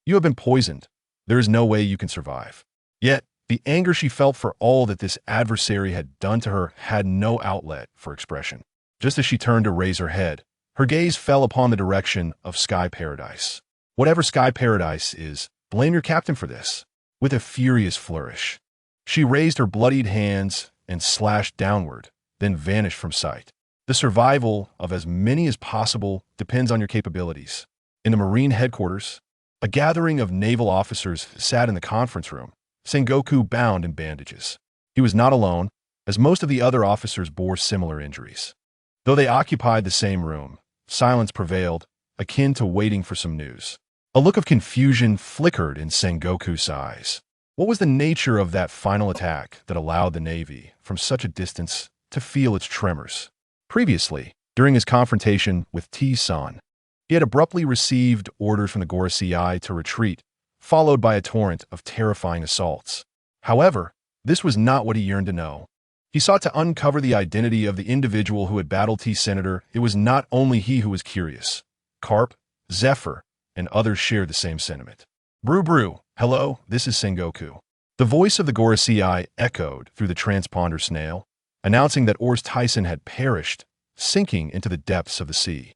You have been poisoned. There is no way you can survive. Yet, the anger she felt for all that this adversary had done to her had no outlet for expression. Just as she turned to raise her head, her gaze fell upon the direction of Sky Paradise. Whatever Sky Paradise is, blame your captain for this. With a furious flourish, she raised her bloodied hands and slashed downward, then vanished from sight. The survival of as many as possible depends on your capabilities. In the Marine headquarters, a gathering of naval officers sat in the conference room, Sengoku bound in bandages. He was not alone, as most of the other officers bore similar injuries. Though they occupied the same room, silence prevailed, akin to waiting for some news. A look of confusion flickered in Sengoku's eyes. What was the nature of that final attack that allowed the Navy, from such a distance, to feel its tremors? Previously, during his confrontation with T-San, he had abruptly received orders from the Gorosei to retreat, followed by a torrent of terrifying assaults. However, this was not what he yearned to know. He sought to uncover the identity of the individual who had battled T-Senator. It was not only he who was curious. Carp, Zephyr, and others shared the same sentiment. Brew, hello, this is Sengoku. The voice of the Gorosei echoed through the transponder snail, announcing that Ors Tyson had perished, sinking into the depths of the sea.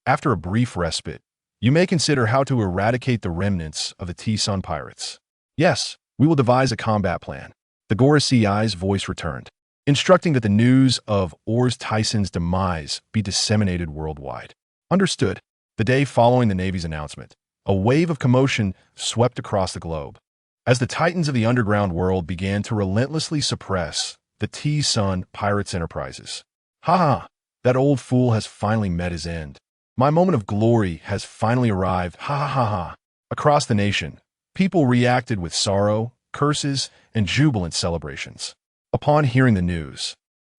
After a brief respite, you may consider how to eradicate the remnants of the T-Sun pirates. Yes, we will devise a combat plan. The Gorosei's voice returned, instructing that the news of Ors Tyson's demise be disseminated worldwide. Understood. The day following the Navy's announcement, a wave of commotion swept across the globe. As the titans of the underground world began to relentlessly suppress the T-Sun Pirates enterprises. Ha! That old fool has finally met his end. My moment of glory has finally arrived. Ha! Across the nation, people reacted with sorrow, curses, and jubilant celebrations. Upon hearing the news,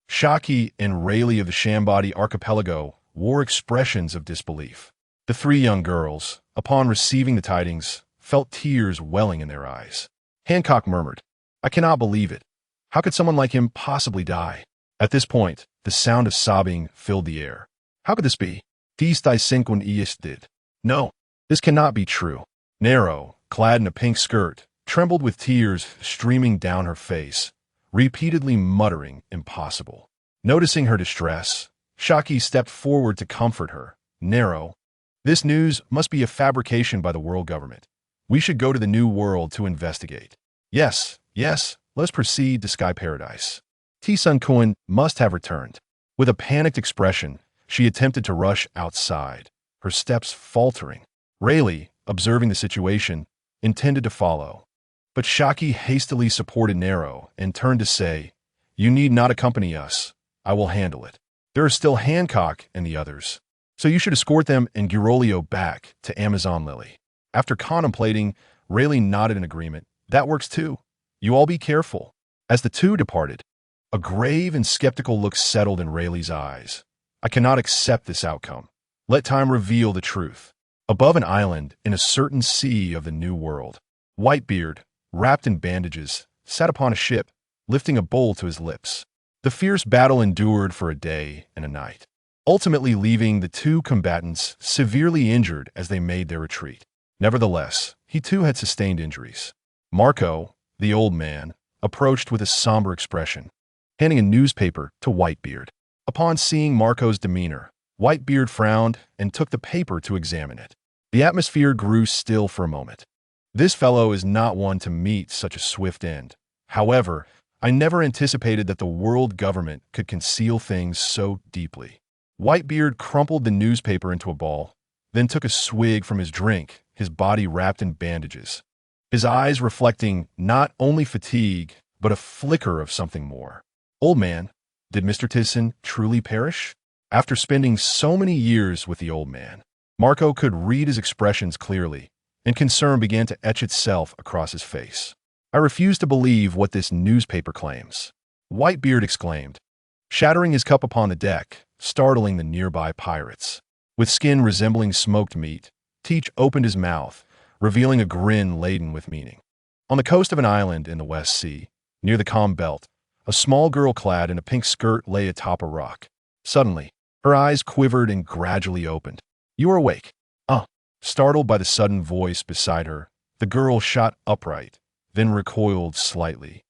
Haki and Rayleigh of the Shambadi archipelago wore expressions of disbelief. The three young girls, upon receiving the tidings, felt tears welling in their eyes. Hancock murmured, "I cannot believe it. How could someone like him possibly die?" At this point, the sound of sobbing filled the air. How could this be? Did. No, this cannot be true. Nero, clad in a pink skirt, trembled with tears streaming down her face, repeatedly muttering impossible. Noticing her distress, Haki stepped forward to comfort her. Nero, this news must be a fabrication by the world government. We should go to the New World to investigate. Yes, let's proceed to Sky Paradise. T-Sun Kun must have returned. With a panicked expression, she attempted to rush outside, her steps faltering. Rayleigh, observing the situation, intended to follow. But Haki hastily supported Nero and turned to say, "You need not accompany us. I will handle it. There are still Hancock and the others. So you should escort them and Girolio back to Amazon Lily." After contemplating, Rayleigh nodded in agreement. That works too. You all be careful. As the two departed, a grave and skeptical look settled in Rayleigh's eyes. I cannot accept this outcome. Let time reveal the truth. Above an island in a certain sea of the New World, Whitebeard, wrapped in bandages, sat upon a ship, lifting a bowl to his lips. The fierce battle endured for a day and a night, ultimately leaving the two combatants severely injured as they made their retreat. Nevertheless, he too had sustained injuries. Marco, the old man, approached with a somber expression, handing a newspaper to Whitebeard. Upon seeing Marco's demeanor, Whitebeard frowned and took the paper to examine it. The atmosphere grew still for a moment. This fellow is not one to meet such a swift end. However, I never anticipated that the world government could conceal things so deeply. Whitebeard crumpled the newspaper into a ball, then took a swig from his drink, his body wrapped in bandages, his eyes reflecting not only fatigue, but a flicker of something more. Old man, did Mr. Tyson truly perish? After spending so many years with the old man, Marco could read his expressions clearly, and concern began to etch itself across his face. I refuse to believe what this newspaper claims, Whitebeard exclaimed, shattering his cup upon the deck, startling the nearby pirates. With skin resembling smoked meat, Teach opened his mouth, revealing a grin laden with meaning. On the coast of an island in the West Sea, near the calm belt, A small girl clad in a pink skirt lay atop a rock. Suddenly, her eyes quivered and gradually opened. "You are awake." Startled by the sudden voice beside her, the girl shot upright, then recoiled slightly,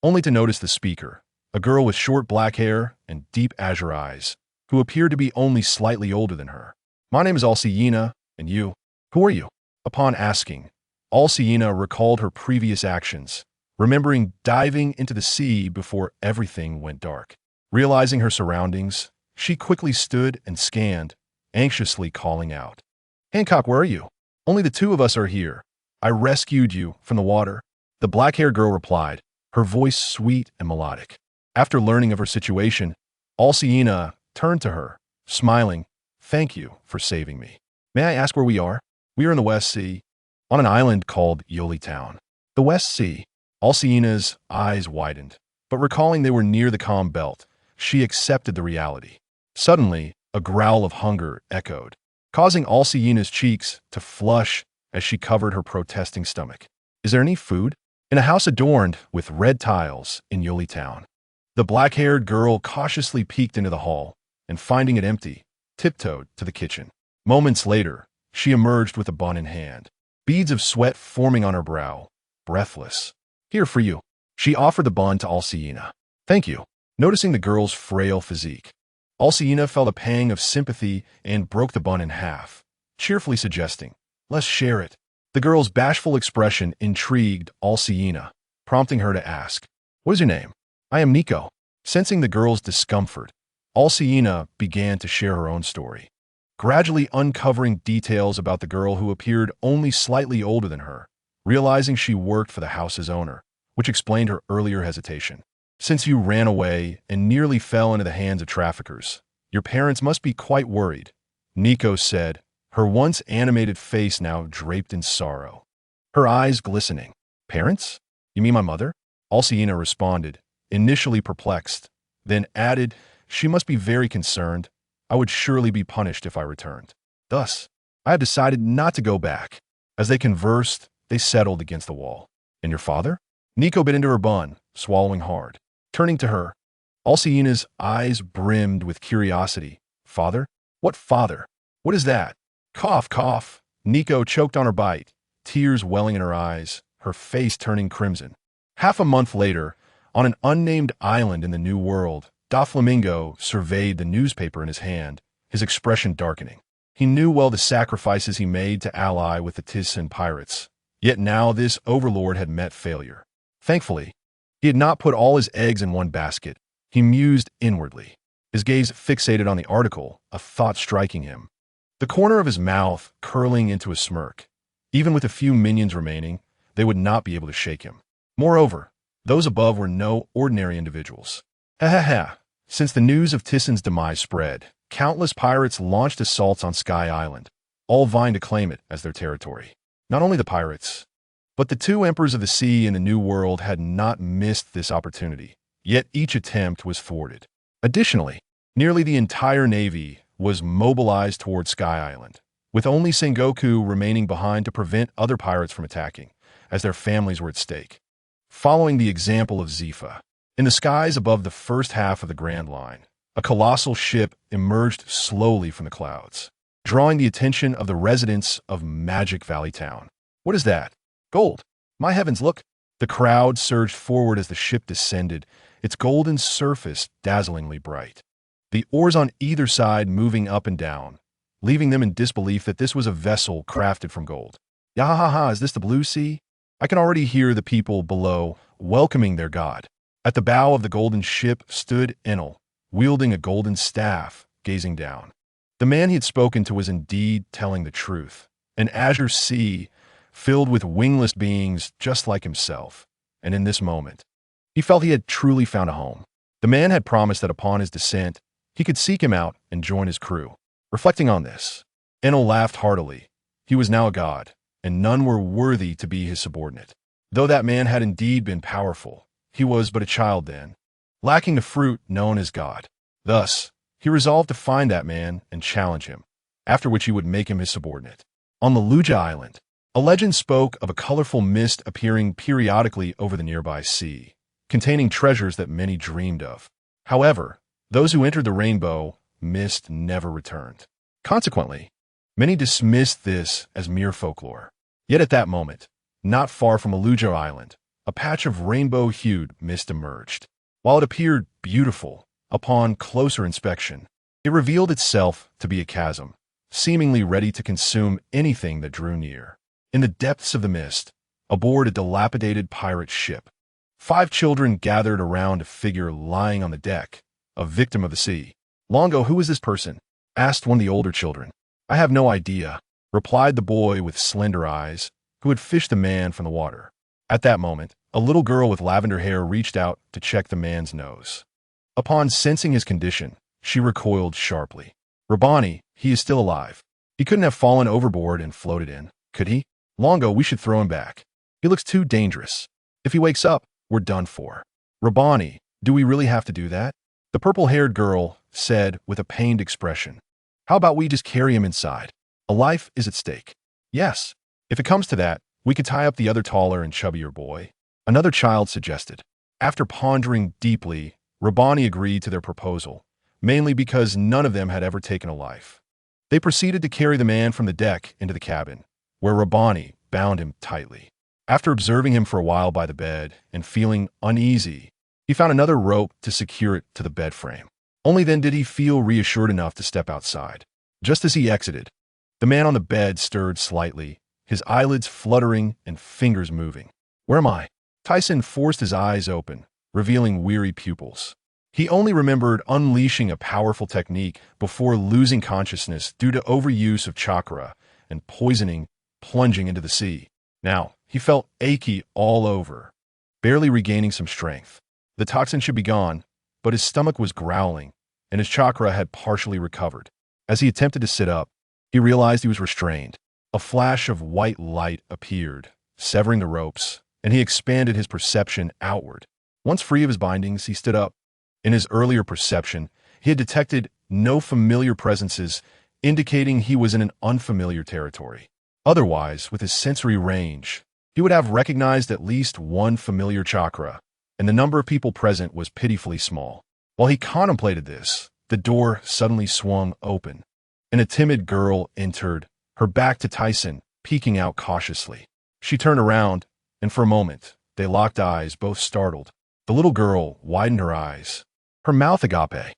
only to notice the speaker, a girl with short black hair and deep azure eyes, who appeared to be only slightly older than her. "My name is Alcina, and you? Who are you?" Upon asking, Alcina recalled her previous actions, remembering diving into the sea before everything went dark. Realizing her surroundings, she quickly stood and scanned, anxiously calling out, "Hancock, where are you? Only the two of us are here. I rescued you from the water." The black-haired girl replied, her voice sweet and melodic. After learning of her situation, Alcina turned to her, smiling, "Thank you for saving me. May I ask where we are?" "We are in the West Sea, on an island called Town." "The West Sea?" Alcina's eyes widened, but recalling they were near the calm belt, she accepted the reality. Suddenly, a growl of hunger echoed, causing Alcina's cheeks to flush as she covered her protesting stomach. "Is there any food?" "In a house adorned with red tiles in Town." The black-haired girl cautiously peeked into the hall, and finding it empty, tiptoed to the kitchen. Moments later, she emerged with a bun in hand, beads of sweat forming on her brow, breathless. "Here for you." She offered the bun to Alcina. "Thank you." Noticing the girl's frail physique, Alcina felt a pang of sympathy and broke the bun in half, cheerfully suggesting, "Let's share it." The girl's bashful expression intrigued Alcina, prompting her to ask, "What is your name?" "I am Nico." Sensing the girl's discomfort, Alcina began to share her own story, gradually uncovering details about the girl who appeared only slightly older than her, realizing she worked for the house's owner, which explained her earlier hesitation. "Since you ran away and nearly fell into the hands of traffickers, your parents must be quite worried," Nico said, her once animated face now draped in sorrow, her eyes glistening. "Parents? You mean my mother?" Alcina responded, initially perplexed, then added, "She must be very concerned. I would surely be punished if I returned. Thus, I have decided not to go back." As they conversed, they settled against the wall. "And your father?" Nico bit into her bun, swallowing hard. Turning to her, Alcina's eyes brimmed with curiosity. "Father? What father? What is that?" "Cough, cough." Nico choked on her bite, tears welling in her eyes, her face turning crimson. Half a month later, on an unnamed island in the New World, Doflamingo surveyed the newspaper in his hand, his expression darkening. He knew well the sacrifices he made to ally with the Tisan pirates, yet now this overlord had met failure. Thankfully, he had not put all his eggs in one basket. He mused inwardly, his gaze fixated on the article, a thought striking him, the corner of his mouth curling into a smirk. Even with a few minions remaining, they would not be able to shake him. Moreover, those above were no ordinary individuals. Since the news of Tisan's demise spread, countless pirates launched assaults on Sky Island, all vying to claim it as their territory. Not only the pirates, but the two emperors of the sea in the New World had not missed this opportunity, yet each attempt was thwarted. Additionally, nearly the entire navy was mobilized toward Sky Island, with only Sengoku remaining behind to prevent other pirates from attacking, as their families were at stake. Following the example of Zifa, in the skies above the first half of the Grand Line, a colossal ship emerged slowly from the clouds, drawing the attention of the residents of Magic Valley Town. "What is that? Gold! My heavens, look!" The crowd surged forward as the ship descended, its golden surface dazzlingly bright. The oars on either side moving up and down, leaving them in disbelief that this was a vessel crafted from gold. "Yahaha, is this the Blue Sea?" I can already hear the people below welcoming their god. At the bow of the golden ship stood Enel, wielding a golden staff, gazing down. The man he had spoken to was indeed telling the truth. An azure sea filled with wingless beings just like himself. And in this moment, he felt he had truly found a home. The man had promised that upon his descent, he could seek him out and join his crew. Reflecting on this, Enel laughed heartily. He was now a god, and none were worthy to be his subordinate. Though that man had indeed been powerful, he was but a child then, lacking the fruit known as God. Thus, he resolved to find that man and challenge him, after which he would make him his subordinate. On the Luja Island, a legend spoke of a colorful mist appearing periodically over the nearby sea, containing treasures that many dreamed of. However, those who entered the rainbow mist never returned. Consequently, many dismissed this as mere folklore. Yet at that moment, not far from Aluja Island, a patch of rainbow-hued mist emerged. While it appeared beautiful, upon closer inspection, it revealed itself to be a chasm, seemingly ready to consume anything that drew near. In the depths of the mist, aboard a dilapidated pirate ship, 5 children gathered around a figure lying on the deck, a victim of the sea. "Longo, who is this person?" asked one of the older children. "I have no idea," replied the boy with slender eyes, who had fished the man from the water. At that moment, a little girl with lavender hair reached out to check the man's nose. Upon sensing his condition, she recoiled sharply. "Rabbani, he is still alive. He couldn't have fallen overboard and floated in, could he? Longo, we should throw him back. He looks too dangerous. If he wakes up, we're done for." "Rabbani, do we really have to do that?" the purple-haired girl said with a pained expression. "How about we just carry him inside? A life is at stake." "Yes, if it comes to that, we could tie up the other taller and chubbier boy," another child suggested. After pondering deeply, Rabbani agreed to their proposal, mainly because none of them had ever taken a life. They proceeded to carry the man from the deck into the cabin, where Rabbani bound him tightly. After observing him for a while by the bed and feeling uneasy, he found another rope to secure it to the bed frame. Only then did he feel reassured enough to step outside. Just as he exited, the man on the bed stirred slightly, his eyelids fluttering and fingers moving. "Where am I?" Tyson forced his eyes open, revealing weary pupils. He only remembered unleashing a powerful technique before losing consciousness due to overuse of chakra and poisoning, plunging into the sea. Now, he felt achy all over, barely regaining some strength. The toxin should be gone, but his stomach was growling, and his chakra had partially recovered. As he attempted to sit up, he realized he was restrained. A flash of white light appeared, severing the ropes, and he expanded his perception outward. Once free of his bindings, he stood up. In his earlier perception, he had detected no familiar presences, indicating he was in an unfamiliar territory. Otherwise, with his sensory range, he would have recognized at least one familiar chakra, and the number of people present was pitifully small. While he contemplated this, the door suddenly swung open, and a timid girl entered, her back to Tyson, peeking out cautiously. She turned around, and for a moment, they locked eyes, both startled. The little girl widened her eyes, her mouth agape.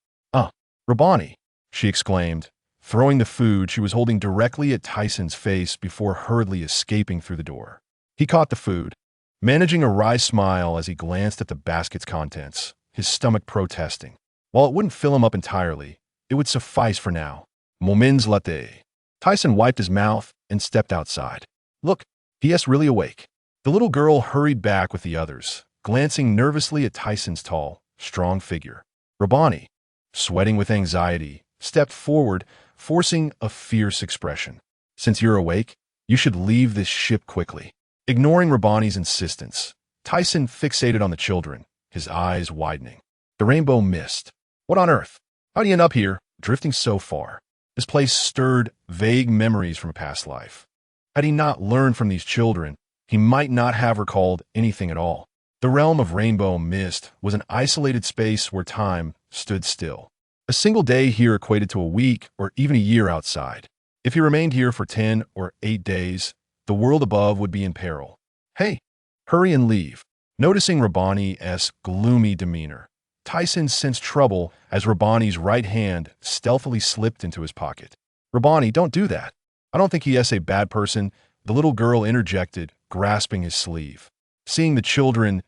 Rabbani," she exclaimed, throwing the food she was holding directly at Tyson's face before hurriedly escaping through the door. He caught the food, managing a wry smile as he glanced at the basket's contents, his stomach protesting. While it wouldn't fill him up entirely, it would suffice for now. Moments latte. Tyson wiped his mouth and stepped outside. "Look, he is really awake." The little girl hurried back with the others, glancing nervously at Tyson's tall, strong figure. Rabbani, sweating with anxiety, stepped forward, forcing a fierce expression. "Since you're awake, you should leave this ship quickly." Ignoring Rabbani's insistence, Tyson fixated on the children, his eyes widening. The rainbow mist. What on earth? How'd he end up here, drifting so far? This place stirred vague memories from a past life. Had he not learned from these children, he might not have recalled anything at all. The realm of rainbow mist was an isolated space where time stood still. A single day here equated to a week or even a year outside. If he remained here for 10 or 8 days, the world above would be in peril. "Hey, hurry and leave." Noticing Rabbani's gloomy demeanor, Tyson sensed trouble as Rabbani's right hand stealthily slipped into his pocket. "Rabbani, don't do that. I don't think he is a bad person," the little girl interjected, grasping his sleeve. Seeing the children's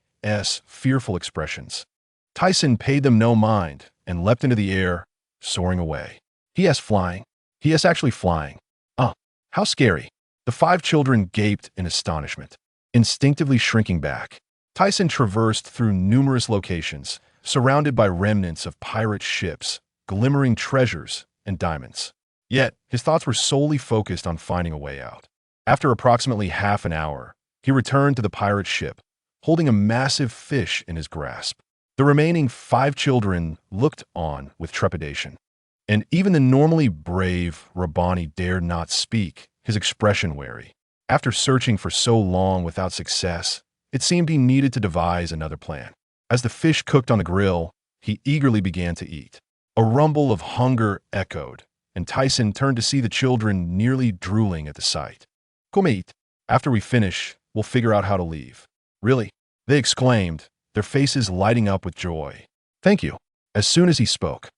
fearful expressions, Tyson paid them no mind and leapt into the air, soaring away. He is flying. He is actually flying. How scary. The 5 children gaped in astonishment. Instinctively shrinking back, Tyson traversed through numerous locations, surrounded by remnants of pirate ships, glimmering treasures, and diamonds. Yet, his thoughts were solely focused on finding a way out. After approximately half an hour, he returned to the pirate ship, holding a massive fish in his grasp. The remaining 5 children looked on with trepidation, and even the normally brave Rabbani dared not speak, his expression wary. After searching for so long without success, it seemed he needed to devise another plan. As the fish cooked on the grill, he eagerly began to eat. A rumble of hunger echoed, and Tyson turned to see the children nearly drooling at the sight. "Come eat. After we finish, we'll figure out how to leave." "Really?" they exclaimed, their faces lighting up with joy. "Thank you." As soon as he spoke,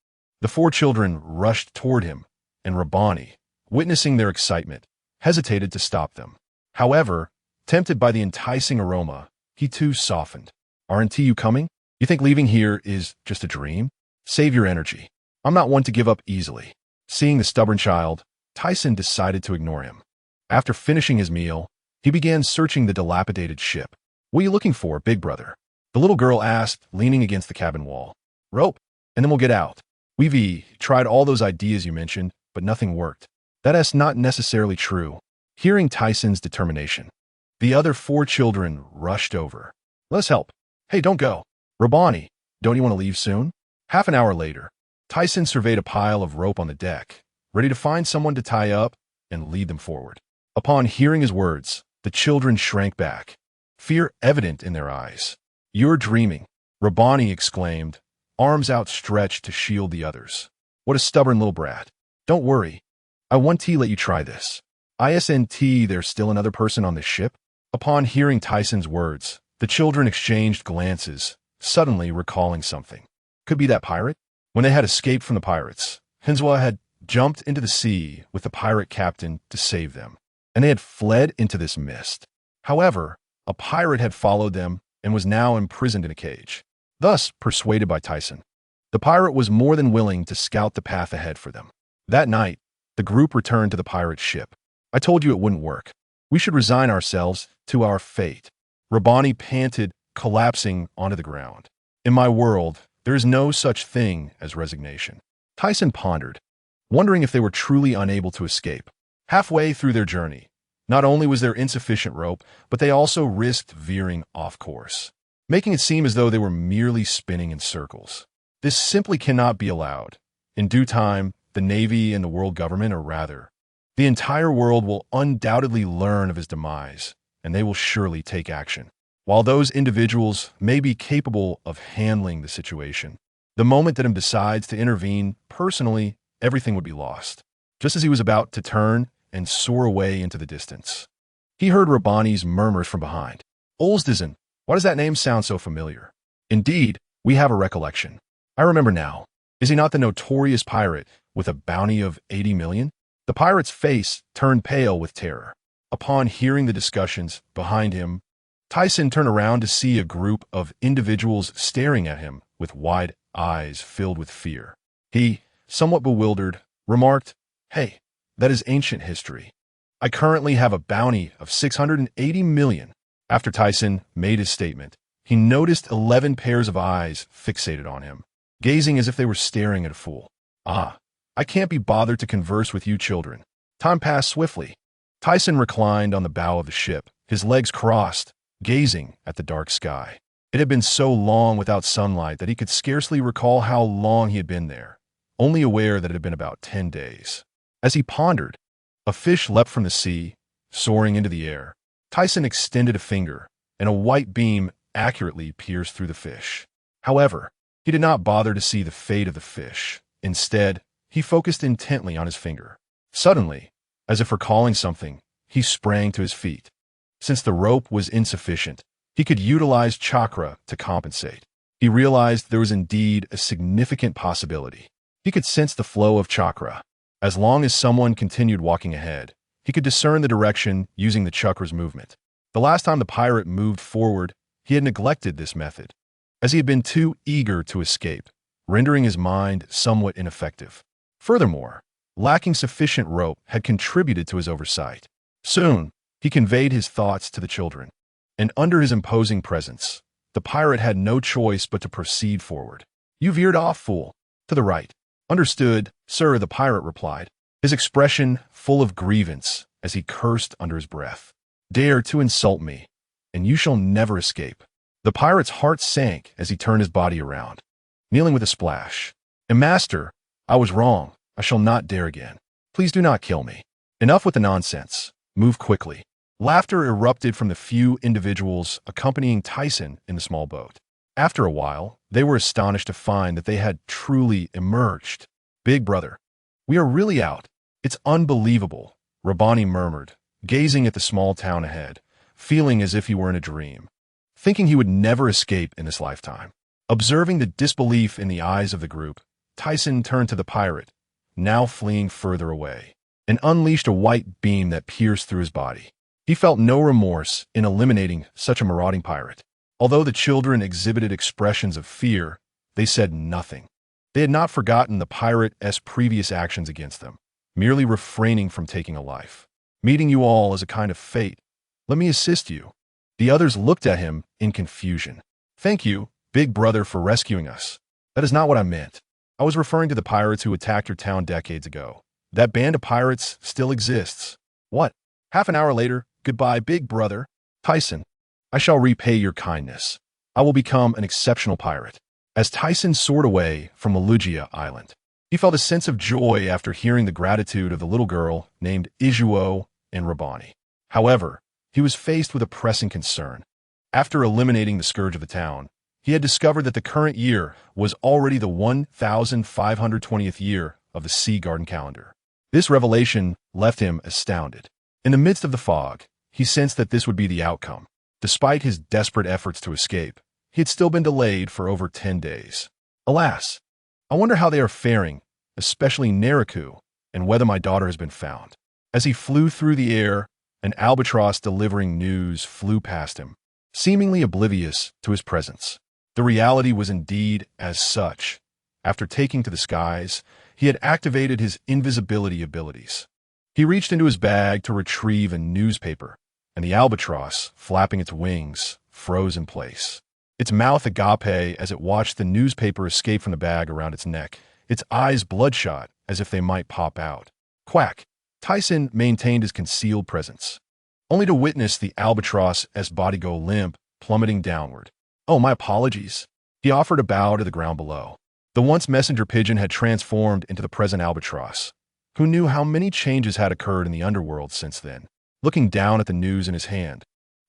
the 4 children rushed toward him, and Rabbani, witnessing their excitement, hesitated to stop them. However, tempted by the enticing aroma, he too softened. "Aren't you coming? You think leaving here is just a dream? Save your energy. I'm not one to give up easily." Seeing the stubborn child, Tyson decided to ignore him. After finishing his meal, he began searching the dilapidated ship. "What are you looking for, big brother?" the little girl asked, leaning against the cabin wall. "Rope, and then we'll get out. We've tried all those ideas you mentioned, but nothing worked." That's not necessarily true. Hearing Tyson's determination, the other 4 children rushed over. "Let's help." "Hey, don't go. Rabbani, don't you want to leave soon?" Half an hour later, Tyson surveyed a pile of rope on the deck, ready to find someone to tie up and lead them forward. Upon hearing his words, the children shrank back, fear evident in their eyes. "You're dreaming," Rabbani exclaimed, arms outstretched to shield the others. "What a stubborn little brat. Don't worry. I want to let you try this. Isn't there still another person on this ship?" Upon hearing Tyson's words, the children exchanged glances, suddenly recalling something. Could be that pirate? When they had escaped from the pirates, Henswa had jumped into the sea with the pirate captain to save them, and they had fled into this mist. However, a pirate had followed them and was now imprisoned in a cage. Thus, persuaded by Tyson, the pirate was more than willing to scout the path ahead for them. That night, the group returned to the pirate ship. "I told you it wouldn't work. We should resign ourselves to our fate." Rabbani panted, collapsing onto the ground. "In my world, there is no such thing as resignation." Tyson pondered, wondering if they were truly unable to escape. Halfway through their journey, not only was there insufficient rope, but they also risked veering off course, making it seem as though they were merely spinning in circles. This simply cannot be allowed. In due time, the Navy and the world government, or rather, the entire world will undoubtedly learn of his demise, and they will surely take action. While those individuals may be capable of handling the situation, the moment that him decides to intervene personally, everything would be lost. Just as he was about to turn and soar away into the distance, he heard Rabbani's murmurs from behind. "Olsdizen, why does that name sound so familiar?" "Indeed, we have a recollection. I remember now. Is he not the notorious pirate with a bounty of 80 million? The pirate's face turned pale with terror. Upon hearing the discussions behind him, Tyson turned around to see a group of individuals staring at him with wide eyes filled with fear. He, somewhat bewildered, remarked, "Hey, that is ancient history. I currently have a bounty of 680 million. After Tyson made his statement, he noticed 11 pairs of eyes fixated on him, gazing as if they were staring at a fool. I can't be bothered to converse with you children." Time passed swiftly. Tyson reclined on the bow of the ship, his legs crossed, gazing at the dark sky. It had been so long without sunlight that he could scarcely recall how long he had been there, only aware that it had been about 10 days. As he pondered, a fish leapt from the sea, soaring into the air. Tyson extended a finger, and a white beam accurately pierced through the fish. However, he did not bother to see the fate of the fish. Instead, he focused intently on his finger. Suddenly, as if recalling something, he sprang to his feet. Since the rope was insufficient, he could utilize chakra to compensate. He realized there was indeed a significant possibility. He could sense the flow of chakra. As long as someone continued walking ahead, he could discern the direction using the chakra's movement. The last time the pirate moved forward, he had neglected this method, as he had been too eager to escape, rendering his mind somewhat ineffective. Furthermore, lacking sufficient rope had contributed to his oversight. Soon, he conveyed his thoughts to the children, and under his imposing presence, the pirate had no choice but to proceed forward. "You veered off, fool. To the right." "Understood, sir," the pirate replied, his expression full of grievance as he cursed under his breath. "Dare to insult me, and you shall never escape." The pirate's heart sank as he turned his body around, kneeling with a splash. "And master, I was wrong. I shall not dare again. Please do not kill me. Enough with the nonsense. Move quickly." Laughter erupted from the few individuals accompanying Tyson in the small boat. After a while, they were astonished to find that they had truly emerged. Big brother, we are really out. It's unbelievable, Rabbani murmured, gazing at the small town ahead, feeling as if he were in a dream, thinking he would never escape in this lifetime. Observing the disbelief in the eyes of the group, Tyson turned to the pirate, now fleeing further away, and unleashed a white beam that pierced through his body. He felt no remorse in eliminating such a marauding pirate. Although the children exhibited expressions of fear, they said nothing. They had not forgotten the pirate's previous actions against them, merely refraining from taking a life. Meeting you all is a kind of fate. Let me assist you. The others looked at him in confusion. Thank you, big brother, for rescuing us. That is not what I meant. I was referring to the pirates who attacked your town decades ago. That band of pirates still exists. What? Half an hour later, goodbye, big brother. Tyson, I shall repay your kindness. I will become an exceptional pirate. As Tyson soared away from Malugia Island, he felt a sense of joy after hearing the gratitude of the little girl named Ijuo and Rabbani. However, he was faced with a pressing concern. After eliminating the scourge of the town, he had discovered that the current year was already the 1520th year of the Sea Garden calendar. This revelation left him astounded. In the midst of the fog, he sensed that this would be the outcome. Despite his desperate efforts to escape, he had still been delayed for over 10 days. Alas, I wonder how they are faring, especially Neriku, and whether my daughter has been found. As he flew through the air, an albatross delivering news flew past him, seemingly oblivious to his presence. The reality was indeed as such. After taking to the skies, he had activated his invisibility abilities. He reached into his bag to retrieve a newspaper, and the albatross, flapping its wings, froze in place. Its mouth agape as it watched the newspaper escape from the bag around its neck, its eyes bloodshot as if they might pop out. Quack! Tyson maintained his concealed presence, only to witness the albatross's body go limp, plummeting downward. Oh, my apologies. He offered a bow to the ground below. The once messenger pigeon had transformed into the present albatross. Who knew how many changes had occurred in the underworld since then? Looking down at the news in his hand,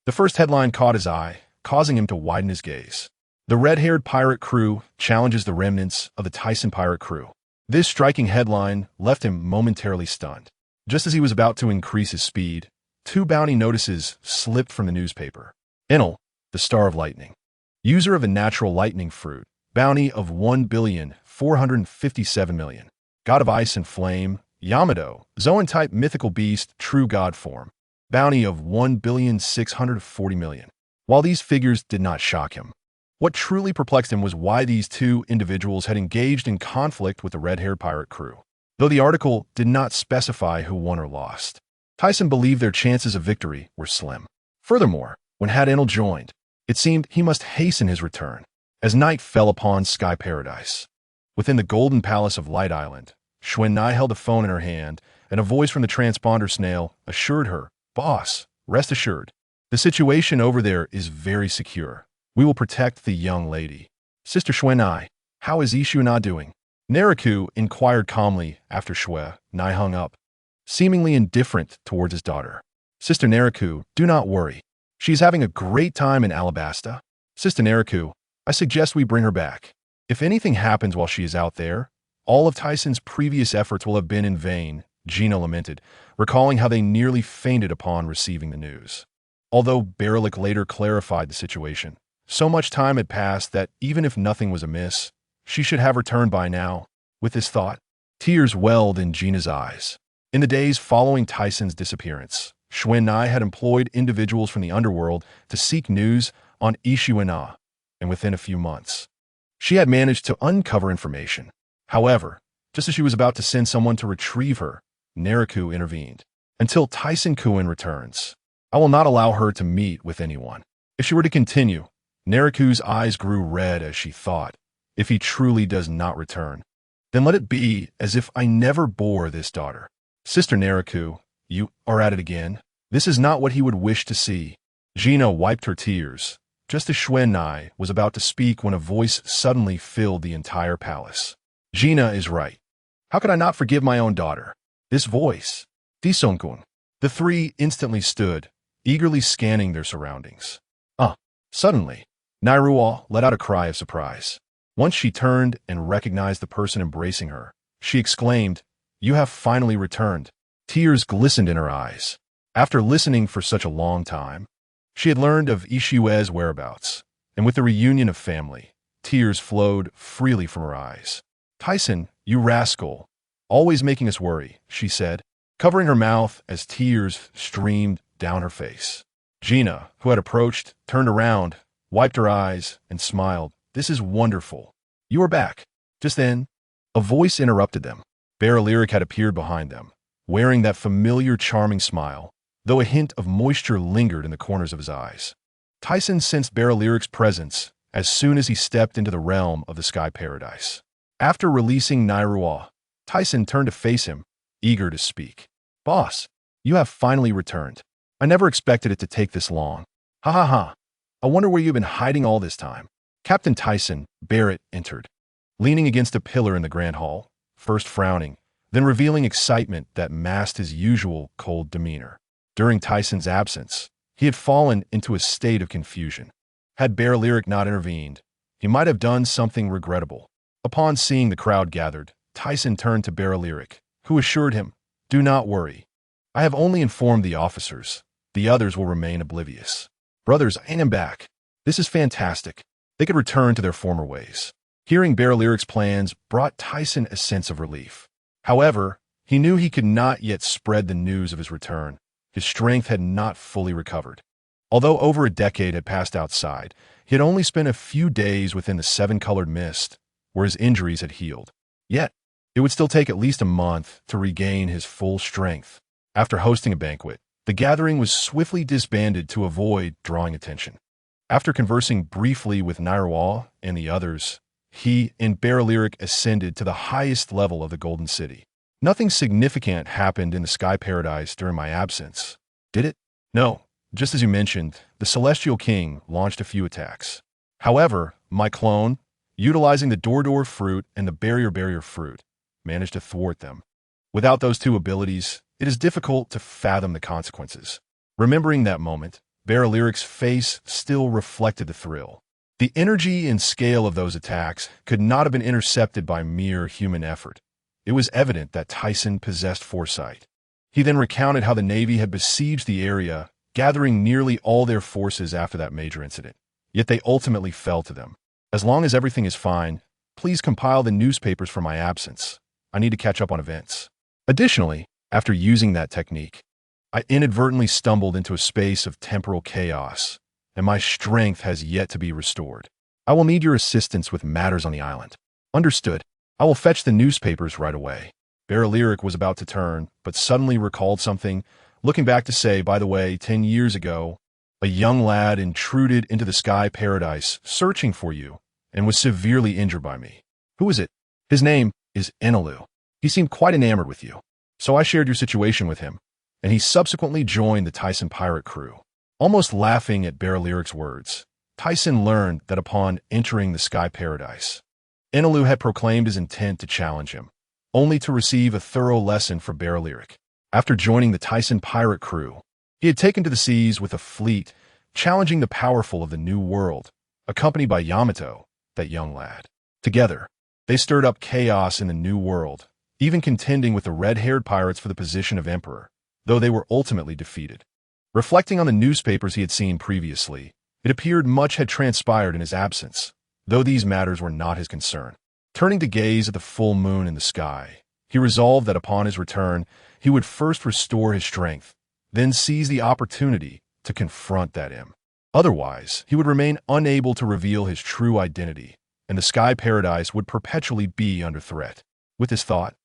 the first headline caught his eye, causing him to widen his gaze. The red-haired pirate crew challenges the remnants of the Tyson pirate crew. This striking headline left him momentarily stunned. Just as he was about to increase his speed, 2 bounty notices slipped from the newspaper. Enel, the Star of Lightning. User of a natural lightning fruit. Bounty of 1,457,000,000. God of Ice and Flame. Yamato, Zoan-type mythical beast, true god form. Bounty of 1,640,000,000. While these figures did not shock him, what truly perplexed him was why these 2 individuals had engaged in conflict with the red-haired pirate crew. Though the article did not specify who won or lost, Tyson believed their chances of victory were slim. Furthermore, when had Enel joined, it seemed he must hasten his return. As night fell upon Sky Paradise, within the golden palace of Light Island, Xuan held a phone in her hand, and a voice from the transponder snail assured her, "Boss, rest assured. The situation over there is very secure. We will protect the young lady." Sister Xuan, how is Ishu doing? Neriku inquired calmly after Xuan hung up, seemingly indifferent towards his daughter. Sister Neriku, do not worry. She is having a great time in Alabasta. Sister Neriku, I suggest we bring her back. If anything happens while she is out there, all of Tyson's previous efforts will have been in vain, Gina lamented, recalling how they nearly fainted upon receiving the news. Although Berlik later clarified the situation, so much time had passed that even if nothing was amiss, she should have returned by now. With this thought, tears welled in Gina's eyes. In the days following Tyson's disappearance, Xuan had employed individuals from the underworld to seek news on Ishu, and within a few months, she had managed to uncover information. However, just as she was about to send someone to retrieve her, Neriku intervened. Until Tyson Kuin returns, I will not allow her to meet with anyone. If she were to continue, Neriku's eyes grew red as she thought, if he truly does not return, then let it be as if I never bore this daughter. Sister Neriku, you are at it again. This is not what he would wish to see. Gina wiped her tears, just as Xuan was about to speak when a voice suddenly filled the entire palace. Gina is right. How could I not forgive my own daughter? This voice. Disongkun. The 3 instantly stood, eagerly scanning their surroundings. Suddenly, Nairuwa let out a cry of surprise. Once she turned and recognized the person embracing her, she exclaimed, "You have finally returned." Tears glistened in her eyes. After listening for such a long time, she had learned of Ishiue's whereabouts, and with the reunion of family, tears flowed freely from her eyes. "Tyson, you rascal, always making us worry," she said, covering her mouth as tears streamed down her face. Gina, who had approached, turned around, wiped her eyes, and smiled. "This is wonderful. You are back." Just then, a voice interrupted them. Lyric had appeared behind them, wearing that familiar charming smile, though a hint of moisture lingered in the corners of his eyes. Tyson sensed Lyric's presence as soon as he stepped into the realm of the Sky Paradise. After releasing Nairuwa, Tyson turned to face him, eager to speak. "Boss, you have finally returned. I never expected it to take this long. Ha ha ha. I wonder where you've been hiding all this time." Captain Tyson Barrett entered, leaning against a pillar in the Grand Hall, first frowning, then revealing excitement that masked his usual cold demeanor. During Tyson's absence, he had fallen into a state of confusion. Had Lyric not intervened, he might have done something regrettable. Upon seeing the crowd gathered, Tyson turned to Lyric, who assured him, "Do not worry. I have only informed the officers. The others will remain oblivious." "Brothers, I am back. This is fantastic." They could return to their former ways. Hearing Lyric's plans brought Tyson a sense of relief. However, he knew he could not yet spread the news of his return. His strength had not fully recovered. Although over a decade had passed outside, he had only spent a few days within the seven-colored mist, where his injuries had healed. Yet, it would still take at least a month to regain his full strength. After hosting a banquet, the gathering was swiftly disbanded to avoid drawing attention. After conversing briefly with Nairuwa and the others, he and Lyric ascended to the highest level of the Golden City. "Nothing significant happened in the Sky Paradise during my absence, did it?" "No. Just as you mentioned, the Celestial King launched a few attacks. However, my clone, utilizing the Door fruit and the Barrier fruit, managed to thwart them. Without those two abilities, it is difficult to fathom the consequences." Remembering that moment, Lyric's face still reflected the thrill. The energy and scale of those attacks could not have been intercepted by mere human effort. It was evident that Tyson possessed foresight. He then recounted how the Navy had besieged the area, gathering nearly all their forces after that major incident. Yet they ultimately fell to them. "As long as everything is fine, please compile the newspapers for my absence. I need to catch up on events." Additionally, after using that technique, I inadvertently stumbled into a space of temporal chaos, and my strength has yet to be restored. I will need your assistance with matters on the island. "Understood. I will fetch the newspapers right away." Lyric was about to turn, but suddenly recalled something, looking back to say, "By the way, 10 years ago, a young lad intruded into the Sky Paradise searching for you and was severely injured by me." "Who is it?" "His name is Enelu. He seemed quite enamored with you. So I shared your situation with him, and he subsequently joined the Tyson pirate crew." Almost laughing at Lyric's words, Tyson learned that upon entering the Sky Paradise, Enelu had proclaimed his intent to challenge him, only to receive a thorough lesson for Lyric. After joining the Tyson pirate crew, he had taken to the seas with a fleet, challenging the powerful of the New World, accompanied by Yamato, that young lad. Together, they stirred up chaos in the New World, even contending with the red-haired pirates for the position of emperor, though they were ultimately defeated. Reflecting on the newspapers he had seen previously, it appeared much had transpired in his absence, though these matters were not his concern. Turning to gaze at the full moon in the sky, he resolved that upon his return, he would first restore his strength, then seize the opportunity to confront that imp. Otherwise, he would remain unable to reveal his true identity, and the Sky Paradise would perpetually be under threat. With this thought,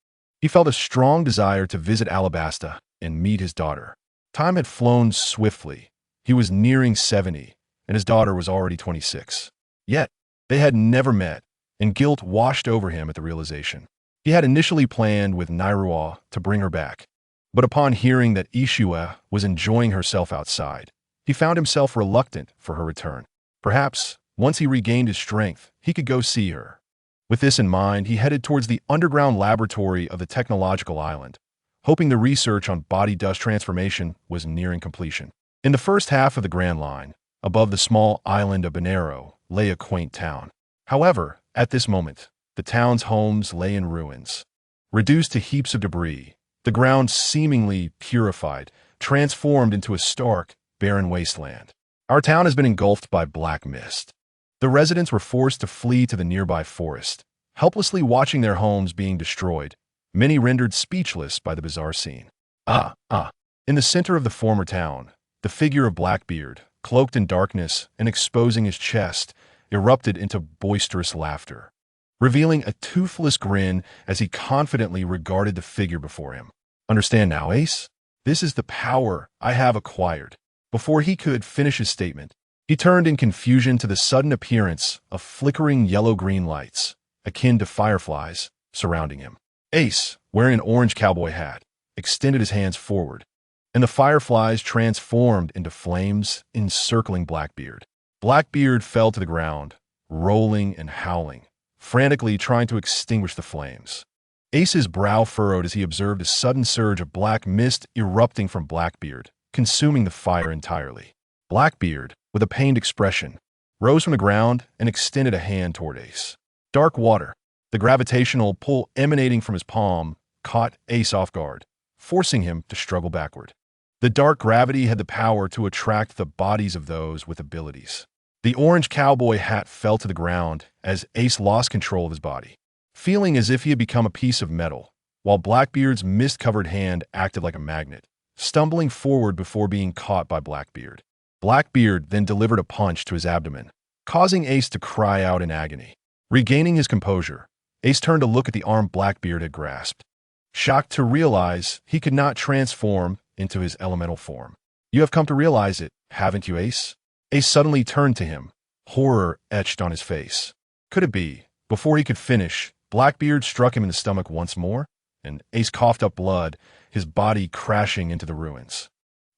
he felt a strong desire to visit Alabasta and meet his daughter. Time had flown swiftly. He was nearing 70, and his daughter was already 26. Yet, they had never met, and guilt washed over him at the realization. He had initially planned with Nairuwa to bring her back, but upon hearing that Ishua was enjoying herself outside, he found himself reluctant for her return. Perhaps, once he regained his strength, he could go see her. With this in mind, he headed towards the underground laboratory of the technological island, hoping the research on body dust transformation was nearing completion. In the first half of the Grand Line, above the small island of Bonero, lay a quaint town. However, at this moment, the town's homes lay in ruins. Reduced to heaps of debris, the ground seemingly purified, transformed into a stark, barren wasteland. Our town has been engulfed by black mist. The residents were forced to flee to the nearby forest, helplessly watching their homes being destroyed, many rendered speechless by the bizarre scene. In the center of the former town, the figure of Blackbeard, cloaked in darkness and exposing his chest, erupted into boisterous laughter, revealing a toothless grin as he confidently regarded the figure before him. Understand now, Ace? This is the power I have acquired. Before he could finish his statement, he turned in confusion to the sudden appearance of flickering yellow-green lights, akin to fireflies, surrounding him. Ace, wearing an orange cowboy hat, extended his hands forward, and the fireflies transformed into flames encircling Blackbeard. Blackbeard fell to the ground, rolling and howling, frantically trying to extinguish the flames. Ace's brow furrowed as he observed a sudden surge of black mist erupting from Blackbeard, consuming the fire entirely. Blackbeard, with a pained expression, rose from the ground and extended a hand toward Ace. Dark water, the gravitational pull emanating from his palm, caught Ace off guard, forcing him to struggle backward. The dark gravity had the power to attract the bodies of those with abilities. The orange cowboy hat fell to the ground as Ace lost control of his body, feeling as if he had become a piece of metal, while Blackbeard's mist-covered hand acted like a magnet, stumbling forward before being caught by Blackbeard. Blackbeard then delivered a punch to his abdomen, causing Ace to cry out in agony. Regaining his composure, Ace turned to look at the arm Blackbeard had grasped, shocked to realize he could not transform into his elemental form. You have come to realize it, haven't you, Ace? Ace suddenly turned to him, horror etched on his face. Could it be? Before he could finish, Blackbeard struck him in the stomach once more, and Ace coughed up blood, his body crashing into the ruins.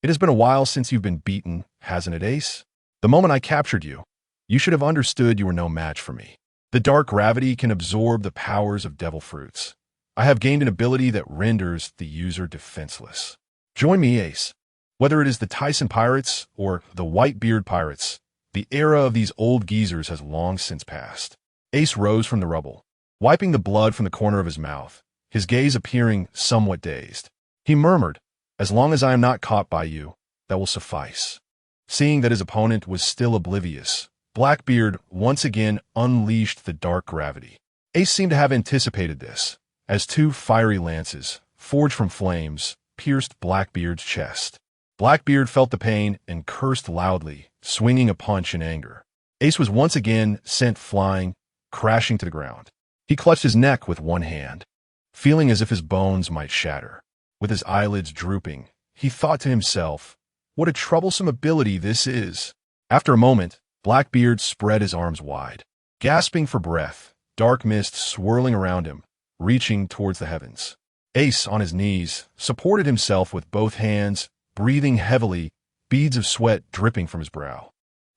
It has been a while since you've been beaten, hasn't it, Ace? The moment I captured you, you should have understood you were no match for me. The dark gravity can absorb the powers of devil fruits. I have gained an ability that renders the user defenseless. Join me, Ace. Whether it is the Tyson Pirates or the Whitebeard Pirates, the era of these old geezers has long since passed. Ace rose from the rubble, wiping the blood from the corner of his mouth, his gaze appearing somewhat dazed. He murmured, "As long as I am not caught by you, that will suffice." Seeing that his opponent was still oblivious, Blackbeard once again unleashed the dark gravity. Ace seemed to have anticipated this, as two fiery lances, forged from flames, pierced Blackbeard's chest. Blackbeard felt the pain and cursed loudly, swinging a punch in anger. Ace was once again sent flying, crashing to the ground. He clutched his neck with one hand, feeling as if his bones might shatter. With his eyelids drooping, he thought to himself, what a troublesome ability this is. After a moment, Blackbeard spread his arms wide, gasping for breath, dark mist swirling around him, reaching towards the heavens. Ace, on his knees, supported himself with both hands, breathing heavily, beads of sweat dripping from his brow.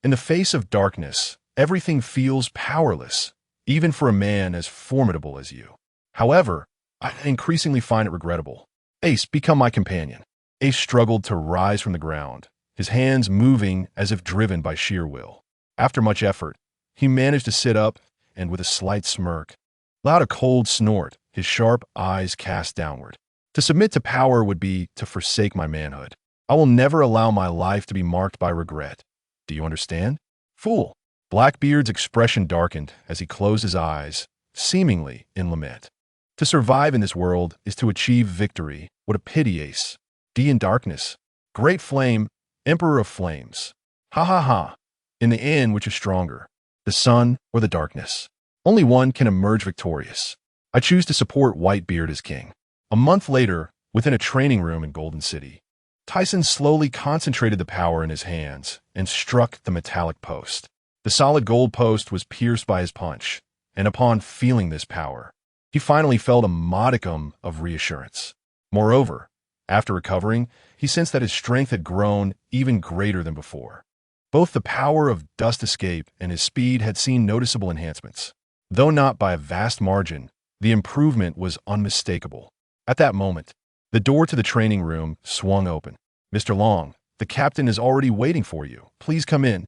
In the face of darkness, everything feels powerless, even for a man as formidable as you. However, I increasingly find it regrettable. Ace, become my companion. Ace struggled to rise from the ground, his hands moving as if driven by sheer will. After much effort, he managed to sit up and, with a slight smirk, let out a cold snort, his sharp eyes cast downward. To submit to power would be to forsake my manhood. I will never allow my life to be marked by regret. Do you understand? Fool! Blackbeard's expression darkened as he closed his eyes, seemingly in lament. To survive in this world is to achieve victory. What a pity, Ace. D in darkness. Great flame, emperor of flames. Ha ha ha. In the end, which is stronger, the sun or the darkness? Only one can emerge victorious. I choose to support Whitebeard as king. A month later, within a training room in Golden City, Tyson slowly concentrated the power in his hands and struck the metallic post. The solid gold post was pierced by his punch, and upon feeling this power, he finally felt a modicum of reassurance. Moreover, after recovering, he sensed that his strength had grown even greater than before. Both the power of dust escape and his speed had seen noticeable enhancements. Though not by a vast margin, the improvement was unmistakable. At that moment, the door to the training room swung open. "Mr. Long, the captain is already waiting for you. Please come in."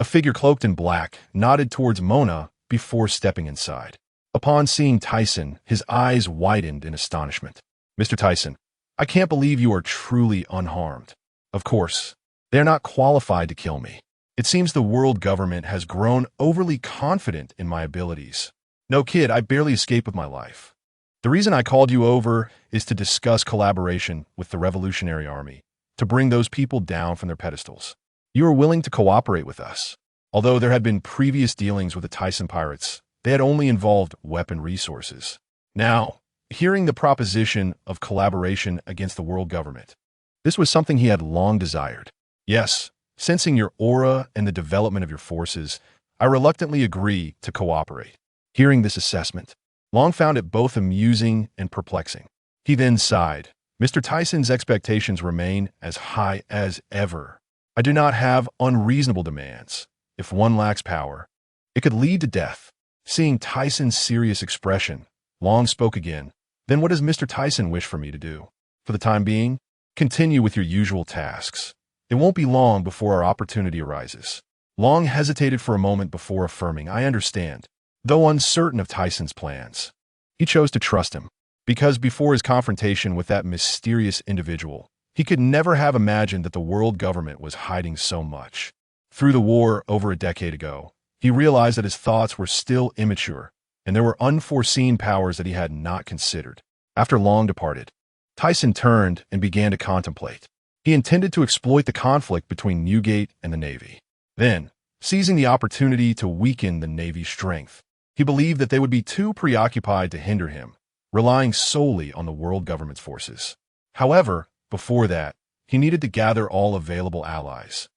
A figure cloaked in black nodded towards Mona before stepping inside. Upon seeing Tyson, his eyes widened in astonishment. "Mr. Tyson, I can't believe you are truly unharmed. Of course, they're not qualified to kill me. It seems the world government has grown overly confident in my abilities. No, kid, I barely escaped with my life. The reason I called you over is to discuss collaboration with the Revolutionary Army, to bring those people down from their pedestals. You are willing to cooperate with us." Although there had been previous dealings with the Tyson pirates, they had only involved weapon resources. Now, hearing the proposition of collaboration against the world government, this was something he had long desired. "Yes, sensing your aura and the development of your forces, I reluctantly agree to cooperate." Hearing this assessment, Long found it both amusing and perplexing. He then sighed. "Mr. Tyson's expectations remain as high as ever. I do not have unreasonable demands. If one lacks power, it could lead to death." Seeing Tyson's serious expression, Long spoke again. "Then what does Mr. Tyson wish for me to do? For the time being, continue with your usual tasks. It won't be long before our opportunity arises." Long hesitated for a moment before affirming, "I understand." Though uncertain of Tyson's plans, he chose to trust him, because before his confrontation with that mysterious individual, he could never have imagined that the world government was hiding so much. Through the war over a decade ago, he realized that his thoughts were still immature, and there were unforeseen powers that he had not considered. After Long departed, Tyson turned and began to contemplate. He intended to exploit the conflict between Newgate and the Navy. Then, seizing the opportunity to weaken the Navy's strength, he believed that they would be too preoccupied to hinder him, relying solely on the world government's forces. However, before that, he needed to gather all available allies,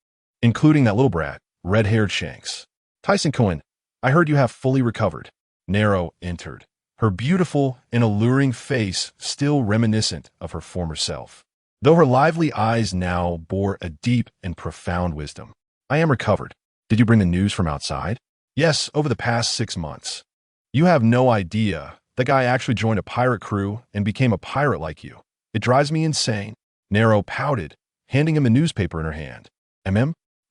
including that little brat, red-haired Shanks. "Tyson Cohen, I heard you have fully recovered." Nero entered, her beautiful and alluring face still reminiscent of her former self, though her lively eyes now bore a deep and profound wisdom. "I am recovered. Did you bring the news from outside?" "Yes, over the past 6 months. You have no idea. The guy actually joined a pirate crew and became a pirate like you. It drives me insane." Nero pouted, handing him a newspaper in her hand.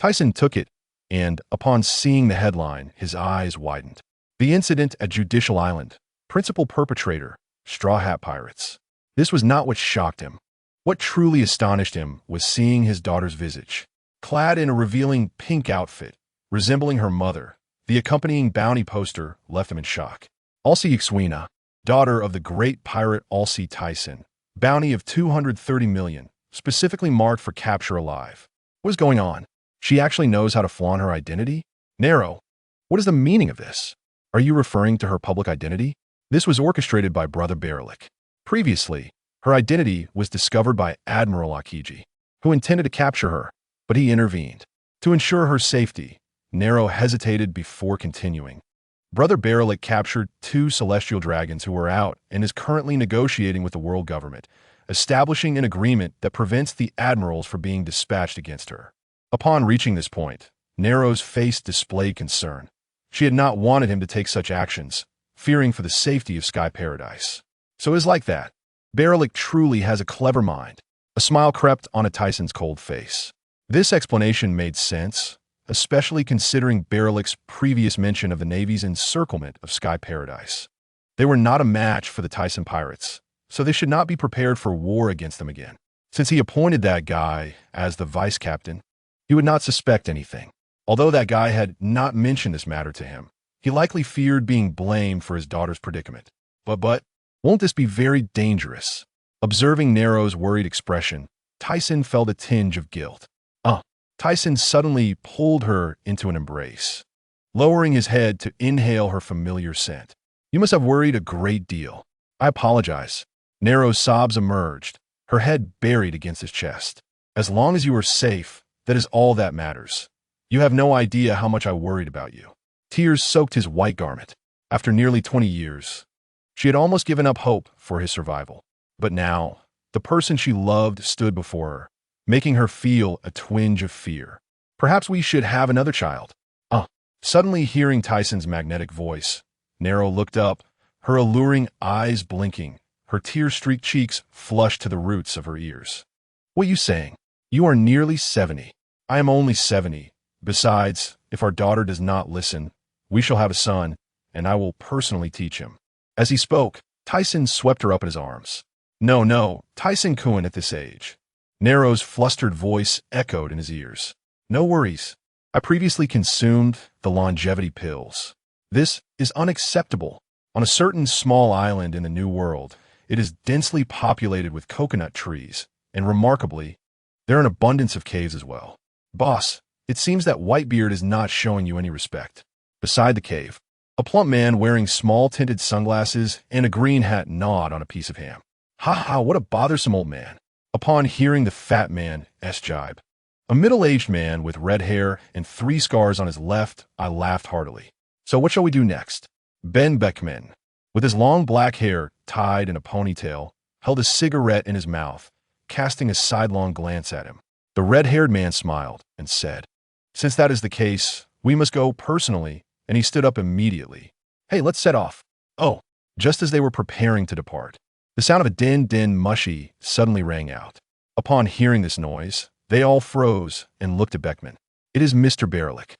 Tyson took it, and, upon seeing the headline, his eyes widened. "The incident at Judicial Island. Principal perpetrator, Straw Hat Pirates." This was not what shocked him. What truly astonished him was seeing his daughter's visage. Clad in a revealing pink outfit, resembling her mother, the accompanying bounty poster left him in shock. Alcee Ixwina, daughter of the great pirate Alcee Tyson, bounty of 230 million, specifically marked for capture alive. What is going on? She actually knows how to flaunt her identity? Nero, what is the meaning of this? Are you referring to her public identity? This was orchestrated by Brother Berlik. Previously, her identity was discovered by Admiral Akiji, who intended to capture her, but he intervened. To ensure her safety, Nero hesitated before continuing. Brother Berlik captured 2 celestial dragons who were out and is currently negotiating with the world government, establishing an agreement that prevents the admirals from being dispatched against her. Upon reaching this point, Nero's face displayed concern. She had not wanted him to take such actions, fearing for the safety of Sky Paradise. So it's like that. Berlik truly has a clever mind. A smile crept onto Tyson's cold face. This explanation made sense, especially considering Berlik's previous mention of the Navy's encirclement of Sky Paradise. They were not a match for the Tyson pirates, so they should not be prepared for war against them again. Since he appointed that guy as the vice captain, he would not suspect anything. Although that guy had not mentioned this matter to him, he likely feared being blamed for his daughter's predicament. But, won't this be very dangerous? Observing Nero's worried expression, Tyson felt a tinge of guilt. Tyson suddenly pulled her into an embrace, lowering his head to inhale her familiar scent. "You must have worried a great deal." "I apologize." Nero's sobs emerged, her head buried against his chest. "As long as you are safe, that is all that matters. You have no idea how much I worried about you." Tears soaked his white garment. After nearly 20 years, she had almost given up hope for his survival. But now, the person she loved stood before her, making her feel a twinge of fear. "Perhaps we should have another child." Suddenly hearing Tyson's magnetic voice, Nero looked up, her alluring eyes blinking, her tear-streaked cheeks flushed to the roots of her ears. "What are you saying? You are nearly 70. I am only 70. Besides, if our daughter does not listen, we shall have a son, and I will personally teach him." As he spoke, Tyson swept her up in his arms. "No, no, Tyson Cohen at this age." Nero's flustered voice echoed in his ears. "No worries. I previously consumed the longevity pills. This is unacceptable. On a certain small island in the New World, it is densely populated with coconut trees, and remarkably, there are an abundance of caves as well. Boss, it seems that Whitebeard is not showing you any respect." Beside the cave, a plump man wearing small tinted sunglasses and a green hat gnawed on a piece of ham. "Ha ha, what a bothersome old man." Upon hearing the fat man's jibe, a middle-aged man with red hair and 3 scars on his left, I laughed heartily. "So what shall we do next?" Ben Beckman, with his long black hair tied in a ponytail, held a cigarette in his mouth, casting a sidelong glance at him. The red-haired man smiled and said, "Since that is the case, we must go personally," and he stood up immediately. "Hey, let's set off." Oh, just as they were preparing to depart, the sound of a din-din mushy suddenly rang out. Upon hearing this noise, they all froze and looked at Beckman. "It is Mr. Berlick."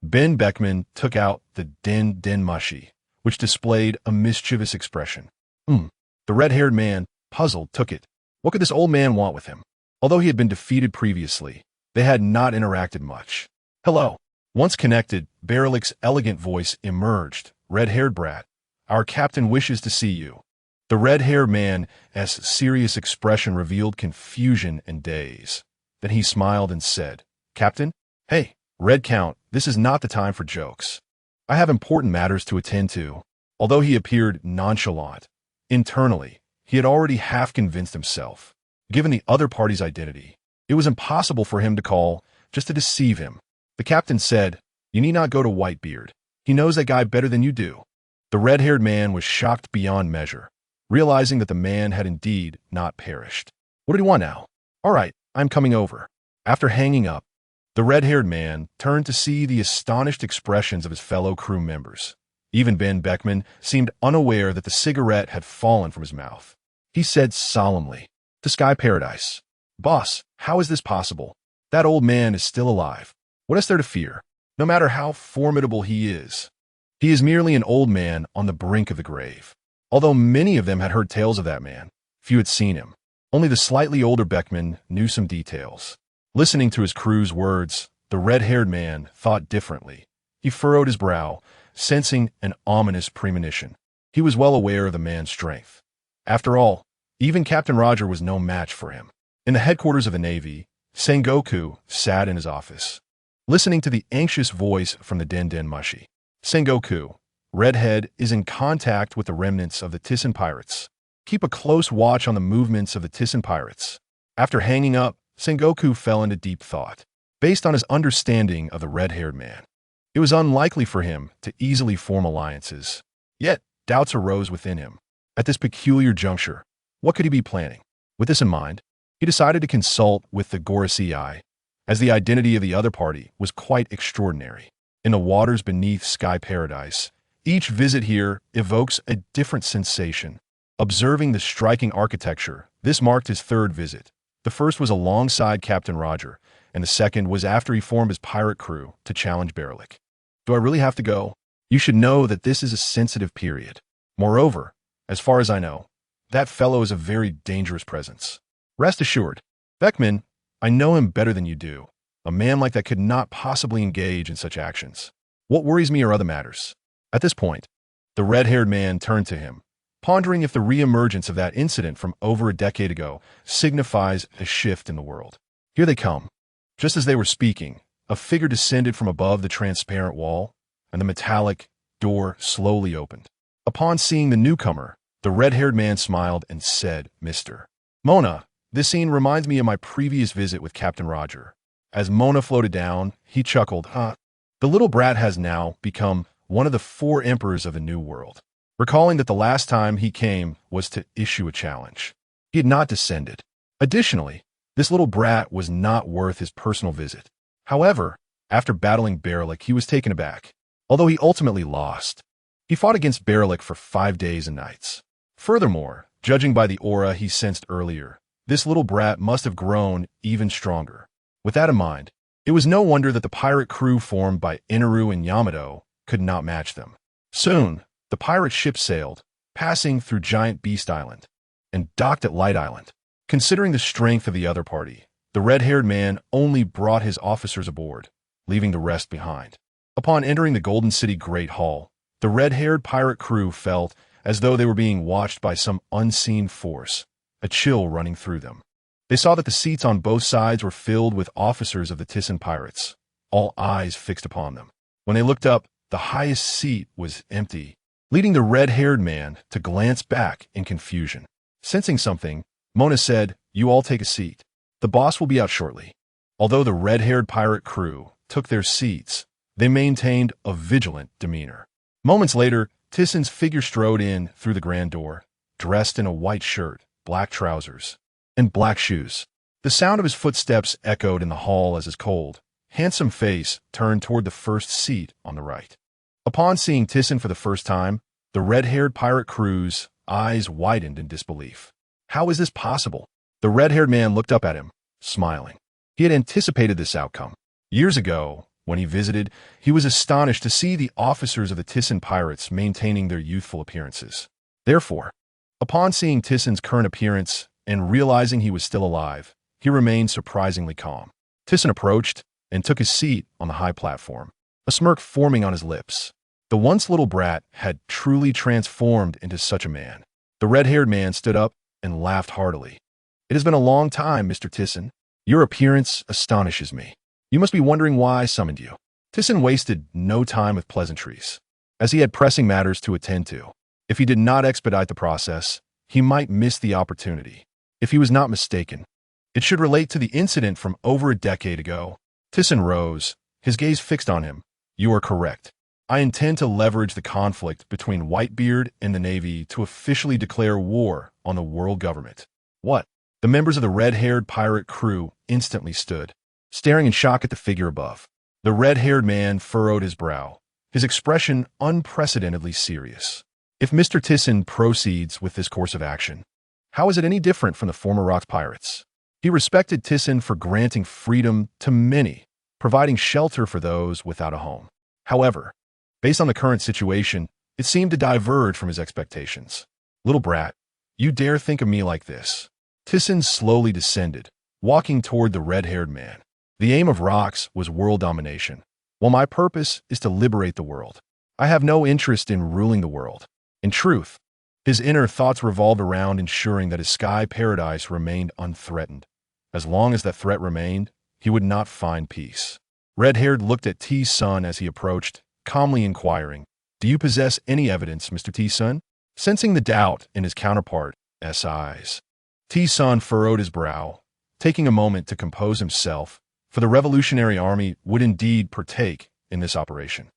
Ben Beckman took out the din-din mushy, which displayed a mischievous expression. The red-haired man, puzzled, took it. What could this old man want with him? Although he had been defeated previously, they had not interacted much. "Hello." Once connected, Berlick's elegant voice emerged. "Red-haired brat, our captain wishes to see you." The red-haired man's serious expression revealed confusion and daze. Then he smiled and said, "Captain? Hey, Red Count, this is not the time for jokes. I have important matters to attend to." Although he appeared nonchalant, internally, he had already half convinced himself. Given the other party's identity, it was impossible for him to call just to deceive him. The captain said, "You need not go to Whitebeard. He knows that guy better than you do." The red-haired man was shocked beyond measure, realizing that the man had indeed not perished. What did he want now? "All right, I'm coming over." After hanging up, the red-haired man turned to see the astonished expressions of his fellow crew members. Even Ben Beckman seemed unaware that the cigarette had fallen from his mouth. He said solemnly, "To Sky Paradise." "Boss, how is this possible? That old man is still alive. What is there to fear? No matter how formidable he is merely an old man on the brink of the grave." Although many of them had heard tales of that man, few had seen him. Only the slightly older Beckman knew some details. Listening to his crew's words, the red-haired man thought differently. He furrowed his brow, sensing an ominous premonition. He was well aware of the man's strength. After all, even Captain Roger was no match for him. In the headquarters of the Navy, Sengoku sat in his office, listening to the anxious voice from the din-din mushy. "Sengoku, Redhead is in contact with the remnants of the Tissen pirates. Keep a close watch on the movements of the Tissen pirates." After hanging up, Sengoku fell into deep thought. Based on his understanding of the red-haired man, it was unlikely for him to easily form alliances. Yet, doubts arose within him. At this peculiar juncture, what could he be planning? With this in mind, he decided to consult with the Gorosei, as the identity of the other party was quite extraordinary. In the waters beneath Sky Paradise, each visit here evokes a different sensation. Observing the striking architecture, this marked his 3rd visit. The first was alongside Captain Roger, and the second was after he formed his pirate crew to challenge Berlick. Do I really have to go? You should know that this is a sensitive period. Moreover, as far as I know, that fellow is a very dangerous presence. Rest assured, Beckman, I know him better than you do. A man like that could not possibly engage in such actions. What worries me are other matters." At this point, the red-haired man turned to him, pondering if the re-emergence of that incident from over a decade ago signifies a shift in the world. "Here they come." Just as they were speaking, a figure descended from above the transparent wall, and the metallic door slowly opened. Upon seeing the newcomer, the red-haired man smiled and said, "Mr. Mona, this scene reminds me of my previous visit with Captain Roger." As Mona floated down, he chuckled, "Huh? The little brat has now become one of the 4 emperors of the New World." Recalling that the last time he came was to issue a challenge, he had not descended. Additionally, this little brat was not worth his personal visit. However, after battling Berlick, he was taken aback. Although he ultimately lost, he fought against Berlick for 5 days and nights. Furthermore, judging by the aura he sensed earlier, this little brat must have grown even stronger. With that in mind, It was no wonder that the pirate crew formed by Inaru and Yamato could not match them. Soon, the pirate ship sailed, passing through Giant Beast Island, and docked at Light Island. Considering the strength of the other party, the red-haired man only brought his officers aboard, leaving the rest behind. Upon entering the Golden City Great Hall, the red-haired pirate crew felt as though they were being watched by some unseen force, a chill running through them. They saw that the seats on both sides were filled with officers of the Tissen pirates, all eyes fixed upon them. When they looked up, the highest seat was empty, leading the red-haired man to glance back in confusion. Sensing something, Mona said, "You all take a seat. The boss will be out shortly." Although the red-haired pirate crew took their seats, they maintained a vigilant demeanor. Moments later, Tissen's figure strode in through the grand door, dressed in a white shirt, black trousers, and black shoes. The sound of his footsteps echoed in the hall as his cold, handsome face turned toward the first seat on the right. Upon seeing Tissen for the first time, the red-haired pirate crew's eyes widened in disbelief. How is this possible? The red-haired man looked up at him, smiling. He had anticipated this outcome. Years ago, when he visited, he was astonished to see the officers of the Tissen pirates maintaining their youthful appearances. Therefore, upon seeing Tissen's current appearance and realizing he was still alive, he remained surprisingly calm. Tissen approached and took his seat on the high platform, a smirk forming on his lips. The once little brat had truly transformed into such a man. The red-haired man stood up and laughed heartily. "It has been a long time, Mr. Tissen. Your appearance astonishes me. You must be wondering why I summoned you." Tissen wasted no time with pleasantries, as he had pressing matters to attend to. If he did not expedite the process, he might miss the opportunity. If he was not mistaken, it should relate to the incident from over a decade ago. Tissen rose, his gaze fixed on him. "You are correct. I intend to leverage the conflict between Whitebeard and the Navy to officially declare war on the world government." "What?" The members of the red-haired pirate crew instantly stood, staring in shock at the figure above. The red-haired man furrowed his brow, his expression unprecedentedly serious. If Mr. Tissen proceeds with this course of action, how is it any different from the former Rocks pirates? He respected Tissen for granting freedom to many, providing shelter for those without a home. However, based on the current situation, it seemed to diverge from his expectations. "Little brat, you dare think of me like this?" Tissen slowly descended, walking toward the red-haired man. "The aim of Rocks was world domination, while my purpose is to liberate the world. I have no interest in ruling the world." In truth, his inner thoughts revolved around ensuring that his sky paradise remained unthreatened. As long as that threat remained, he would not find peace. Red-haired looked at T-Sun as he approached, calmly inquiring, "Do you possess any evidence, Mr. T-Sun?" Sensing the doubt in his counterpart's eyes, T-Sun furrowed his brow, taking a moment to compose himself, for the Revolutionary Army would indeed partake in this operation.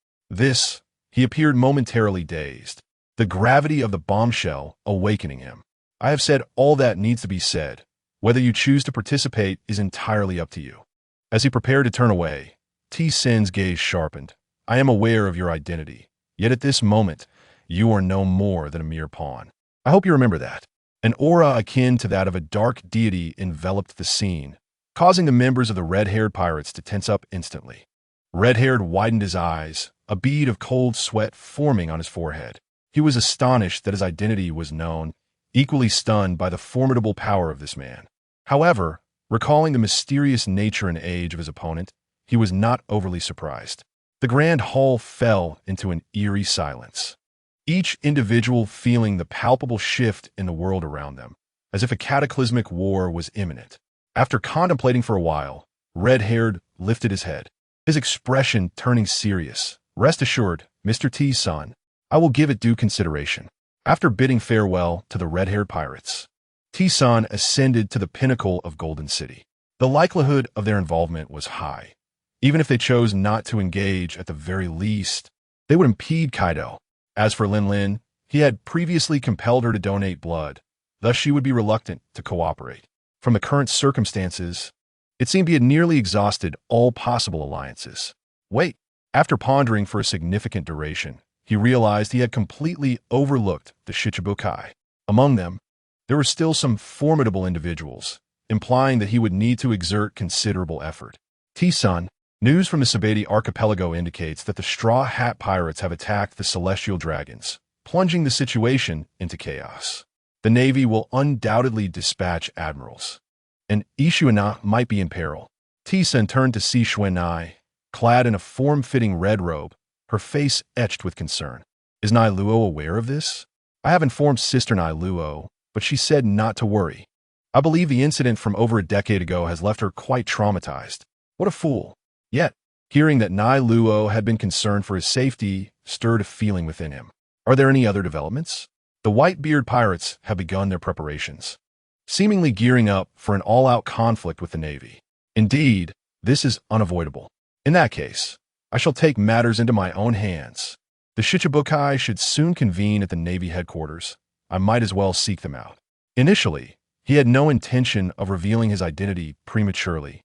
He appeared momentarily dazed, the gravity of the bombshell awakening him. "I have said all that needs to be said. Whether you choose to participate is entirely up to you." As he prepared to turn away, T-Sun's gaze sharpened. "I am aware of your identity, yet at this moment, you are no more than a mere pawn. I hope you remember that." An aura akin to that of a dark deity enveloped the scene, causing the members of the red-haired pirates to tense up instantly. Red-haired widened his eyes, a bead of cold sweat forming on his forehead. He was astonished that his identity was known, equally stunned by the formidable power of this man. However, recalling the mysterious nature and age of his opponent, he was not overly surprised. The grand hall fell into an eerie silence, each individual feeling the palpable shift in the world around them, as if a cataclysmic war was imminent. After contemplating for a while, Red-haired lifted his head, his expression turning serious. "Rest assured, Mr. T-Sun, I will give it due consideration." After bidding farewell to the red-haired pirates, T-Sun ascended to the pinnacle of Golden City. The likelihood of their involvement was high. Even if they chose not to engage at the very least, they would impede Kaido. As for Lin Lin, he had previously compelled her to donate blood, thus she would be reluctant to cooperate. From the current circumstances, it seemed he had nearly exhausted all possible alliances. Wait. After pondering for a significant duration, he realized he had completely overlooked the Shichibukai. Among them, there were still some formidable individuals, implying that he would need to exert considerable effort. T-Sun, News from the Sabeti archipelago indicates that the Straw Hat Pirates have attacked the Celestial Dragons, plunging the situation into chaos. The Navy will undoubtedly dispatch admirals, and Ishuana might be in peril. T-Sen turned to see Xuanai, clad in a form-fitting red robe, her face etched with concern. Is Nai Luo aware of this? I have informed Sister Nai Luo, but she said not to worry. I believe the incident from over a decade ago has left her quite traumatized. What a fool. Yet, hearing that Nai Luo had been concerned for his safety stirred a feeling within him. Are there any other developments? The Whitebeard pirates have begun their preparations, seemingly gearing up for an all-out conflict with the Navy. Indeed, this is unavoidable. In that case, I shall take matters into my own hands. The Shichibukai should soon convene at the Navy headquarters. I might as well seek them out. Initially, he had no intention of revealing his identity prematurely.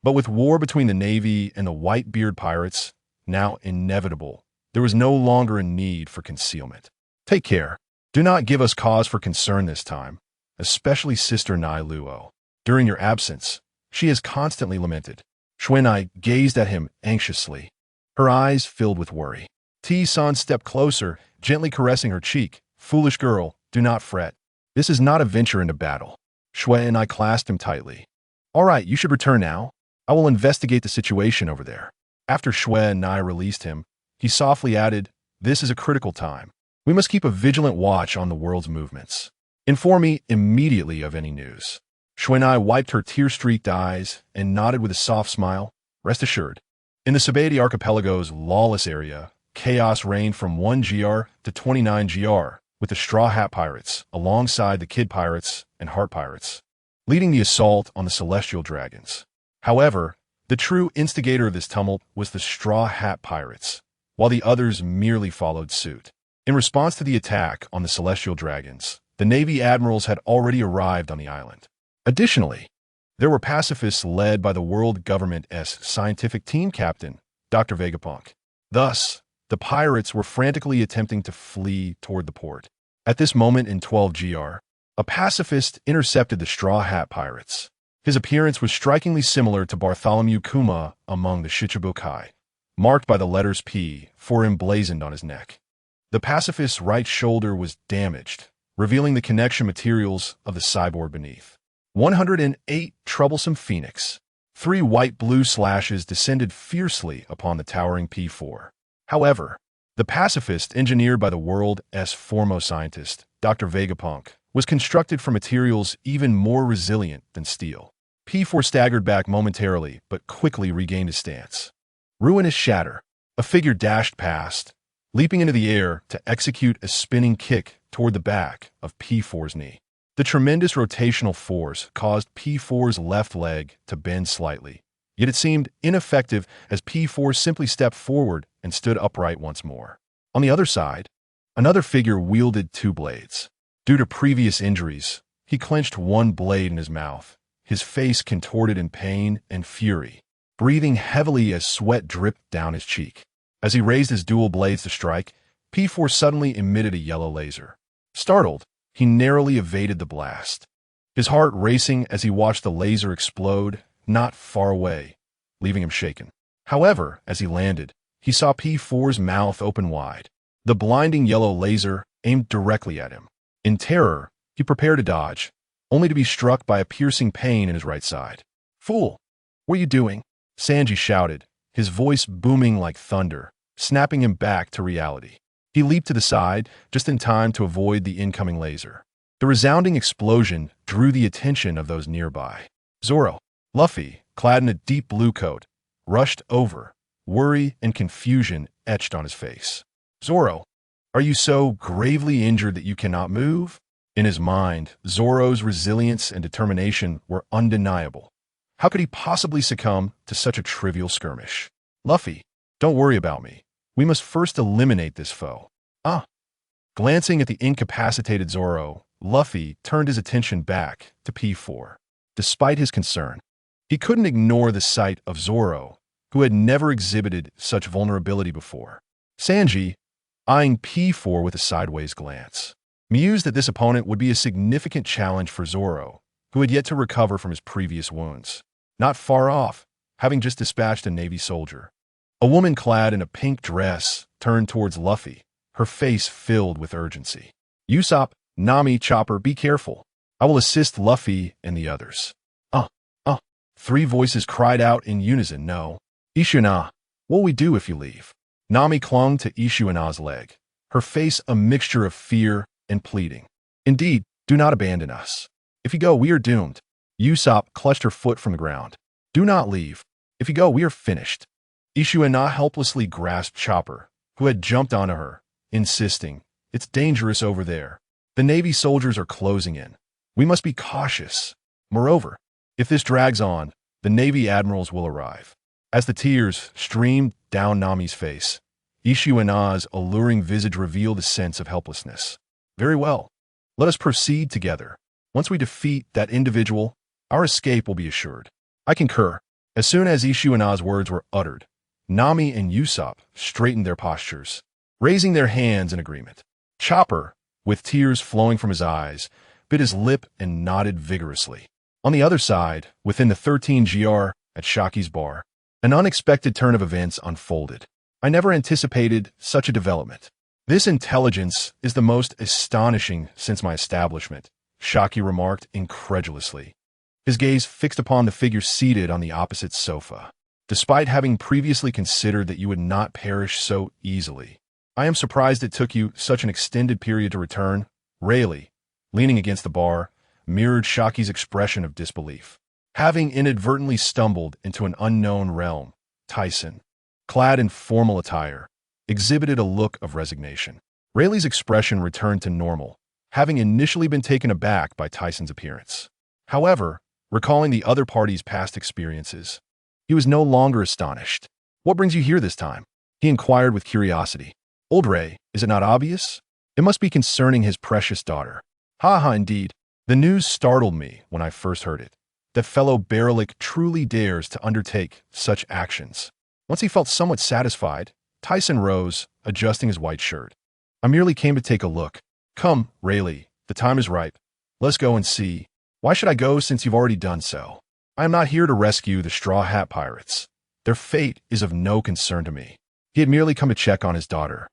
But with war between the Navy and the Whitebeard pirates now inevitable, there was no longer a need for concealment. Take care. Do not give us cause for concern this time, especially Sister Nai Luo. During your absence, she has constantly lamented. Xuanai gazed at him anxiously, her eyes filled with worry. T-San stepped closer, gently caressing her cheek. Foolish girl, do not fret. This is not a venture into battle. Xuanai clasped him tightly. All right, you should return now. I will investigate the situation over there. After Xuanai released him, he softly added, this is a critical time. We must keep a vigilant watch on the world's movements. Inform me immediately of any news. Xuanai wiped her tear-streaked eyes and nodded with a soft smile. Rest assured. In the Sabeti archipelago's lawless area, chaos reigned from 1 GR to 29 GR, with the Straw Hat Pirates, alongside the Kid Pirates and Heart Pirates, leading the assault on the Celestial Dragons. However, the true instigator of this tumult was the Straw Hat Pirates, while the others merely followed suit. In response to the attack on the Celestial Dragons, the Navy admirals had already arrived on the island. Additionally, there were pacifists led by the World Government's scientific team captain, Dr. Vegapunk. Thus, the pirates were frantically attempting to flee toward the port. At this moment in 12 GR, a pacifist intercepted the Straw Hat Pirates. His appearance was strikingly similar to Bartholomew Kuma among the Shichibukai, marked by the letters P4 emblazoned on his neck. The pacifist's right shoulder was damaged, revealing the connection materials of the cyborg beneath. 108 Troublesome Phoenix. 3 white-blue slashes descended fiercely upon the towering P4. However, the pacifist, engineered by the world's foremost scientist, Dr. Vegapunk, was constructed from materials even more resilient than steel. P4 staggered back momentarily, but quickly regained his stance. Ruinous shatter. A figure dashed past, leaping into the air to execute a spinning kick toward the back of P4's knee. The tremendous rotational force caused P4's left leg to bend slightly, yet it seemed ineffective as P4 simply stepped forward and stood upright once more. On the other side, another figure wielded 2 blades. Due to previous injuries, he clenched one blade in his mouth, his face contorted in pain and fury, breathing heavily as sweat dripped down his cheek. As he raised his dual blades to strike, P4 suddenly emitted a yellow laser. Startled, he narrowly evaded the blast, his heart racing as he watched the laser explode not far away, leaving him shaken. However, as he landed, he saw P4's mouth open wide. The blinding yellow laser aimed directly at him. In terror, he prepared to dodge, only to be struck by a piercing pain in his right side. Fool! What are you doing? Sanji shouted, his voice booming like thunder, snapping him back to reality. He leaped to the side, just in time to avoid the incoming laser. The resounding explosion drew the attention of those nearby. Zoro, Luffy, clad in a deep blue coat, rushed over, worry and confusion etched on his face. Zoro, are you so gravely injured that you cannot move? In his mind, Zoro's resilience and determination were undeniable. How could he possibly succumb to such a trivial skirmish? Luffy, don't worry about me. We must first eliminate this foe. Glancing at the incapacitated Zoro, Luffy turned his attention back to P4. Despite his concern, he couldn't ignore the sight of Zoro, who had never exhibited such vulnerability before. Sanji, eyeing P4 with a sideways glance, mused that this opponent would be a significant challenge for Zoro, who had yet to recover from his previous wounds. Not far off, having just dispatched a Navy soldier. A woman clad in a pink dress turned towards Luffy, her face filled with urgency. Usopp, Nami, Chopper, be careful. I will assist Luffy and the others. Three voices cried out in unison, no. Ishuna, what will we do if you leave? Nami clung to Ishuna's leg, her face a mixture of fear and pleading. Indeed, do not abandon us. If you go, we are doomed. Usopp clutched her foot from the ground. Do not leave. If you go, we are finished. Ishuna helplessly grasped Chopper, who had jumped onto her, insisting, it's dangerous over there. The Navy soldiers are closing in. We must be cautious. Moreover, if this drags on, the Navy admirals will arrive. As the tears streamed down Nami's face, Ishuna's alluring visage revealed a sense of helplessness. Very well. Let us proceed together. Once we defeat that individual, our escape will be assured. I concur. As soon as Ishuna's words were uttered, Nami and Usopp straightened their postures, raising their hands in agreement. Chopper, with tears flowing from his eyes, bit his lip and nodded vigorously. On the other side, within the 13GR at Shaki's bar, an unexpected turn of events unfolded. I never anticipated such a development. This intelligence is the most astonishing since my establishment, Shaki remarked incredulously, his gaze fixed upon the figure seated on the opposite sofa. Despite having previously considered that you would not perish so easily, I am surprised it took you such an extended period to return. Rayleigh, leaning against the bar, mirrored Shaki's expression of disbelief. Having inadvertently stumbled into an unknown realm, Tyson, clad in formal attire, exhibited a look of resignation. Rayleigh's expression returned to normal, having initially been taken aback by Tyson's appearance. However, recalling the other party's past experiences, he was no longer astonished. What brings you here this time? He inquired with curiosity. Old Ray, is it not obvious? It must be concerning his precious daughter. Ha, indeed. The news startled me when I first heard it. That fellow Baerlich truly dares to undertake such actions. Once he felt somewhat satisfied, Tyson rose, adjusting his white shirt. I merely came to take a look. Come, Rayleigh, the time is ripe. Let's go and see. Why should I go since you've already done so? I am not here to rescue the Straw Hat Pirates. Their fate is of no concern to me. He had merely come to check on his daughter,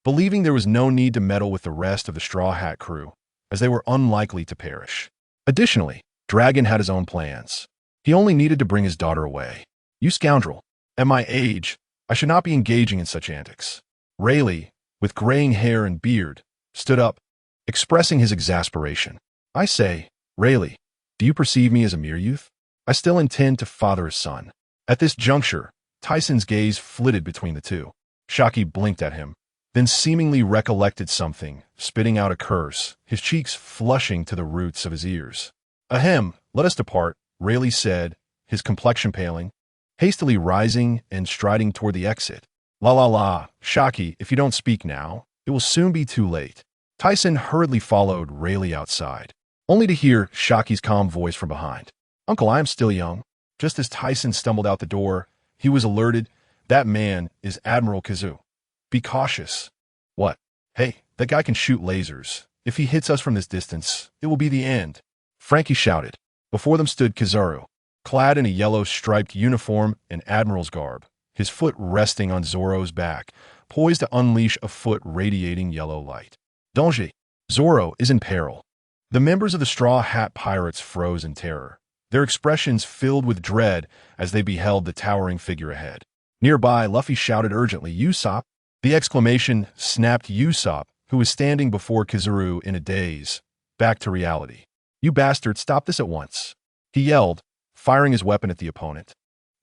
believing there was no need to meddle with the rest of the Straw Hat crew, as they were unlikely to perish. Additionally, Dragon had his own plans. He only needed to bring his daughter away. You scoundrel. At my age, I should not be engaging in such antics. Rayleigh, with graying hair and beard, stood up, expressing his exasperation. I say, Rayleigh, do you perceive me as a mere youth? I still intend to father a son. At this juncture, Tyson's gaze flitted between the two. Shaki blinked at him, then seemingly recollected something, spitting out a curse, his cheeks flushing to the roots of his ears. Ahem, let us depart, Rayleigh said, his complexion paling, hastily rising and striding toward the exit. La, Shaki, if you don't speak now, it will soon be too late. Tyson hurriedly followed Rayleigh outside, only to hear Shaki's calm voice from behind. Uncle, I am still young. Just as Tyson stumbled out the door, he was alerted. That man is Admiral Kizu. Be cautious. What? Hey, that guy can shoot lasers. If he hits us from this distance, it will be the end. Frankie shouted. Before them stood Kizaru, clad in a yellow striped uniform and admiral's garb, his foot resting on Zoro's back, poised to unleash a foot radiating yellow light. Danger! Zoro is in peril. The members of the Straw Hat Pirates froze in terror, their expressions filled with dread as they beheld the towering figure ahead. Nearby, Luffy shouted urgently, Usopp! The exclamation snapped Usopp, who was standing before Kizaru in a daze, back to reality. You bastard, stop this at once. He yelled, firing his weapon at the opponent,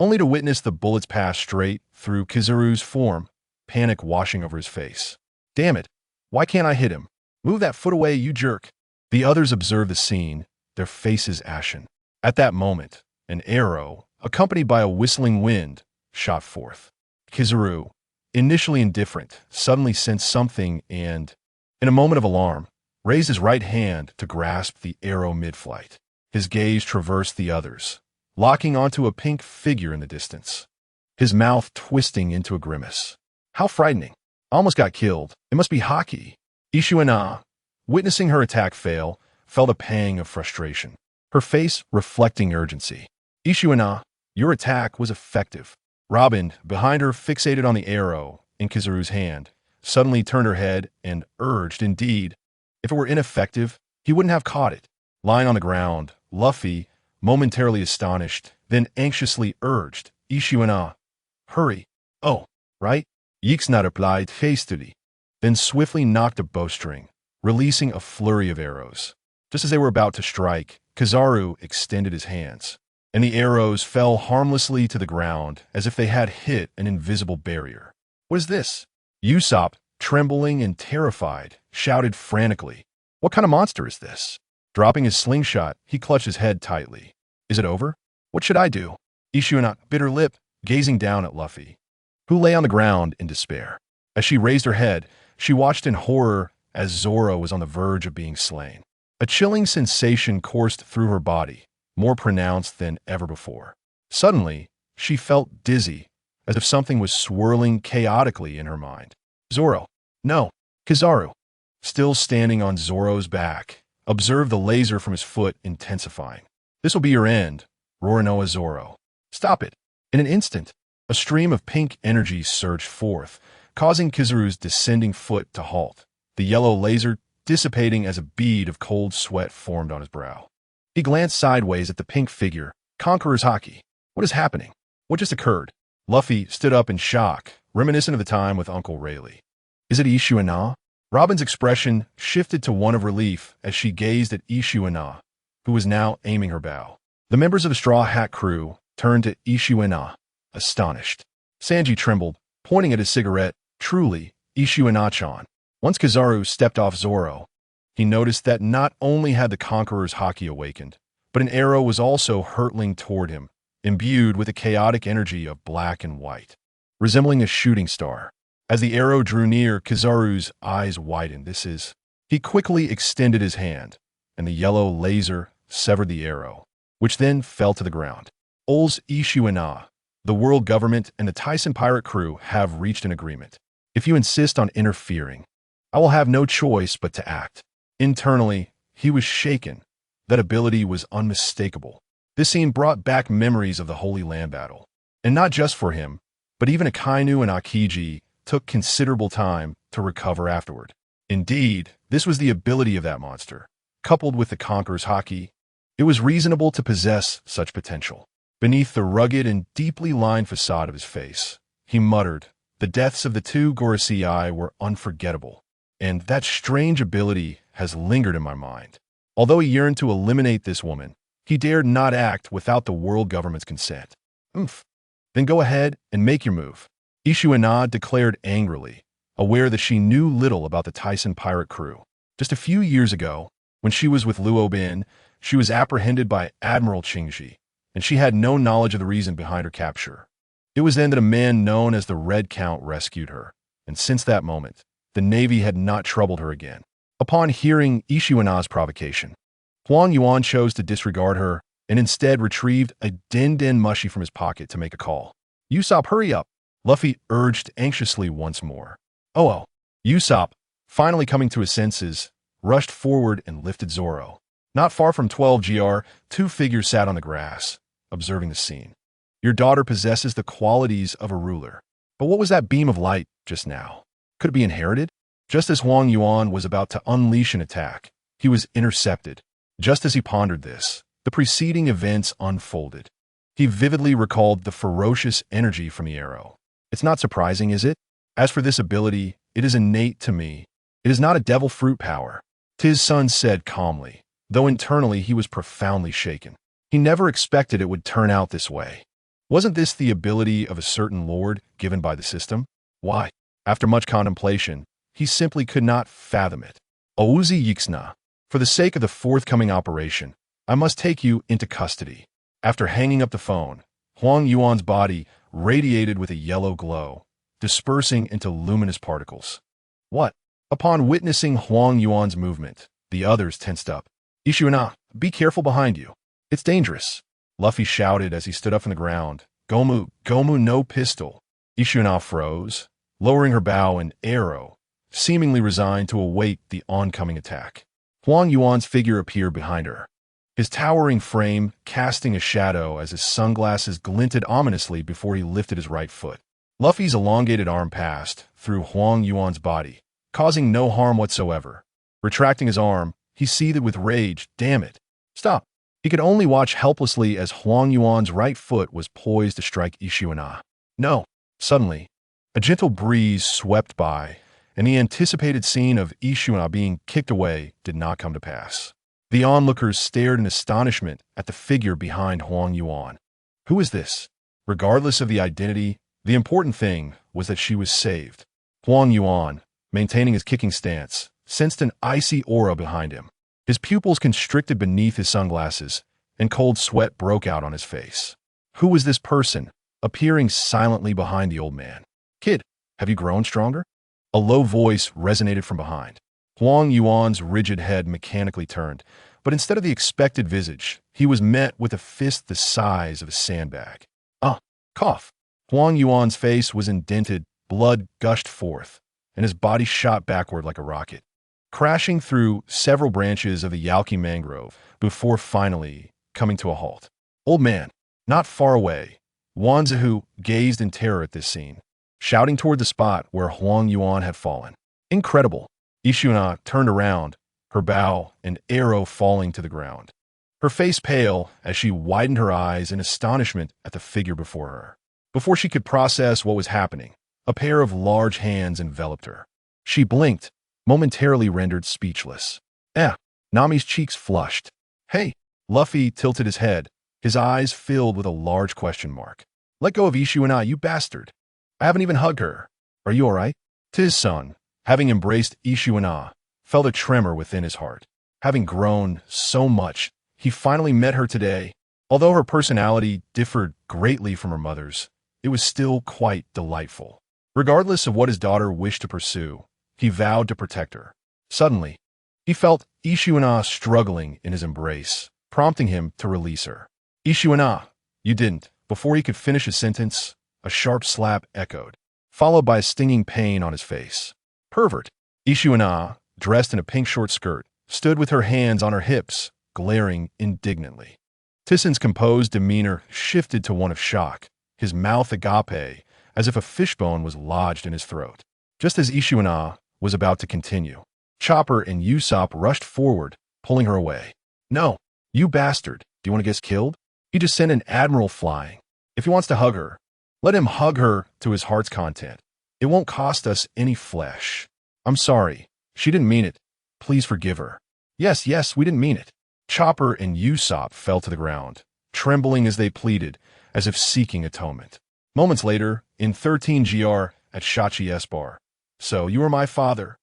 only to witness the bullets pass straight through Kizaru's form, panic washing over his face. Damn it, why can't I hit him? Move that foot away, you jerk. The others observed the scene, their faces ashen. At that moment, an arrow, accompanied by a whistling wind, shot forth. Kizaru, initially indifferent, suddenly sensed something and, in a moment of alarm, raised his right hand to grasp the arrow mid-flight. His gaze traversed the others, locking onto a pink figure in the distance, his mouth twisting into a grimace. How frightening. Almost got killed. It must be Haki. Ishuna, witnessing her attack fail, felt a pang of frustration, her face reflecting urgency. Ishuna, Your attack was effective. Robin, behind her, fixated on the arrow in Kizaru's hand, suddenly turned her head and urged, indeed, if it were ineffective, he wouldn't have caught it. Lying on the ground, Luffy, momentarily astonished, then anxiously urged, Ishiwana, hurry. Oh, right? Yixna replied hastily, then swiftly knocked a bowstring, releasing a flurry of arrows. Just as they were about to strike, Kizaru extended his hands, and the arrows fell harmlessly to the ground as if they had hit an invisible barrier. What is this? Usopp, trembling and terrified, shouted frantically. What kind of monster is this? Dropping his slingshot, he clutched his head tightly. Is it over? What should I do? Ishiwana bit her lip, gazing down at Luffy, who lay on the ground in despair. As she raised her head, she watched in horror as Zoro was on the verge of being slain. A chilling sensation coursed through her body, more pronounced than ever before. Suddenly, she felt dizzy, as if something was swirling chaotically in her mind. Zoro. No. Kizaru. Still standing on Zoro's back, observed the laser from his foot intensifying. This will be your end, Roronoa Zoro. Stop it. In an instant, a stream of pink energy surged forth, causing Kizaru's descending foot to halt, the yellow laser dissipating as a bead of cold sweat formed on his brow. He glanced sideways at the pink figure, Conqueror's Haki. What is happening? What just occurred? Luffy stood up in shock, reminiscent of the time with Uncle Rayleigh. Is it Ishiwana? Robin's expression shifted to one of relief as she gazed at Ishiwana, who was now aiming her bow. The members of the Straw Hat crew turned to Ishiwana, astonished. Sanji trembled, pointing at his cigarette. Truly, Ishiwana-chan. Once Kizaru stepped off Zoro, he noticed that not only had the Conqueror's Haki awakened, but an arrow was also hurtling toward him, imbued with a chaotic energy of black and white, resembling a shooting star. As the arrow drew near, Kizaru's eyes widened. He quickly extended his hand, and the yellow laser severed the arrow, which then fell to the ground. Ols Ishiwana, the world government, and the Tyson pirate crew have reached an agreement. If you insist on interfering, I will have no choice but to act. Internally, he was shaken. That ability was unmistakable. This scene brought back memories of the Holy Land battle. And not just for him, but even Akainu and Akiji took considerable time to recover afterward. Indeed, this was the ability of that monster. Coupled with the Conqueror's Haki, it was reasonable to possess such potential. Beneath the rugged and deeply lined facade of his face, he muttered, the deaths of the two Gorosei were unforgettable, and that strange ability has lingered in my mind. Although he yearned to eliminate this woman, he dared not act without the world government's consent. Then go ahead and make your move. Ishiwana declared angrily, aware that she knew little about the Tyson pirate crew. Just a few years ago, when she was with Luo Bin, she was apprehended by Admiral Qingji, and she had no knowledge of the reason behind her capture. It was then that a man known as the Red Count rescued her, and since that moment, the Navy had not troubled her again. Upon hearing Ishiwana's provocation, Huang Yuan chose to disregard her and instead retrieved a Den mushi from his pocket to make a call. Usopp, hurry up! Luffy urged anxiously once more. Oh. Usopp, finally coming to his senses, rushed forward and lifted Zoro. Not far from 12 GR, two figures sat on the grass, observing the scene. Your daughter possesses the qualities of a ruler. But what was that beam of light just now? Could it be inherited? Just as Huang Yuan was about to unleash an attack, he was intercepted. Just as he pondered this, the preceding events unfolded. He vividly recalled the ferocious energy from the arrow. It's not surprising, is it? As for this ability, it is innate to me. It is not a devil fruit power. His son said calmly, though internally he was profoundly shaken. He never expected it would turn out this way. Wasn't this the ability of a certain lord given by the system? Why? After much contemplation, he simply could not fathom it. Ouzi Yixna, for the sake of the forthcoming operation, I must take you into custody. After hanging up the phone, Huang Yuan's body radiated with a yellow glow, dispersing into luminous particles. What? Upon witnessing Huang Yuan's movement, the others tensed up. Ishiwana, be careful behind you. It's dangerous. Luffy shouted as he stood up from the ground. Gomu no pistol. Ishiwana froze, lowering her bow and arrow, seemingly resigned to await the oncoming attack. Huang Yuan's figure appeared behind her. his towering frame casting a shadow as his sunglasses glinted ominously before he lifted his right foot. Luffy's elongated arm passed through Huang Yuan's body, causing no harm whatsoever. Retracting his arm, he seethed with rage. Damn it. Stop. He could only watch helplessly as Huang Yuan's right foot was poised to strike Ishiwana. No. Suddenly, a gentle breeze swept by, and the anticipated scene of Ishiwana being kicked away did not come to pass. The onlookers stared in astonishment at the figure behind Huang Yuan. Who is this? Regardless of the identity, the important thing was that she was saved. Huang Yuan, maintaining his kicking stance, sensed an icy aura behind him. His pupils constricted beneath his sunglasses, and cold sweat broke out on his face. Who was this person, appearing silently behind the old man? Kid, have you grown stronger? A low voice resonated from behind. Huang Yuan's rigid head mechanically turned, but instead of the expected visage, he was met with a fist the size of a sandbag. Cough. Huang Yuan's face was indented, blood gushed forth, and his body shot backward like a rocket, crashing through several branches of the Yalki mangrove before finally coming to a halt. Old man, not far away, Wanzihu gazed in terror at this scene, shouting toward the spot where Huang Yuan had fallen. Incredible. Ishiwana turned around, her bow and arrow falling to the ground, her face pale as she widened her eyes in astonishment at the figure before her. Before she could process what was happening, a pair of large hands enveloped her. She blinked, momentarily rendered speechless. Nami's cheeks flushed. Hey, Luffy tilted his head, his eyes filled with a large question mark. Let go of Ishiwana, you bastard. I haven't even hugged her. Are you all right? His son, having embraced Ishiwana, felt a tremor within his heart. Having grown so much, he finally met her today. Although her personality differed greatly from her mother's, it was still quite delightful. Regardless of what his daughter wished to pursue, he vowed to protect her. Suddenly, he felt Ishiwana struggling in his embrace, prompting him to release her. Ishiwana, you didn't. Before he could finish his sentence, a sharp slap echoed, followed by a stinging pain on his face. Pervert. Ishiwana, dressed in a pink short skirt, stood with her hands on her hips, glaring indignantly. Tissen's composed demeanor shifted to one of shock, his mouth agape, as if a fishbone was lodged in his throat. Just as Ishiwana was about to continue, Chopper and Usopp rushed forward, pulling her away. No, you bastard. Do you want to get killed? He just sent an admiral flying. If he wants to hug her, let him hug her to his heart's content. It won't cost us any flesh. I'm sorry. She didn't mean it. Please forgive her. Yes, we didn't mean it. Chopper and Usopp fell to the ground, trembling as they pleaded, as if seeking atonement. Moments later, in 13 GR at Shachi S-Bar. So you were my father.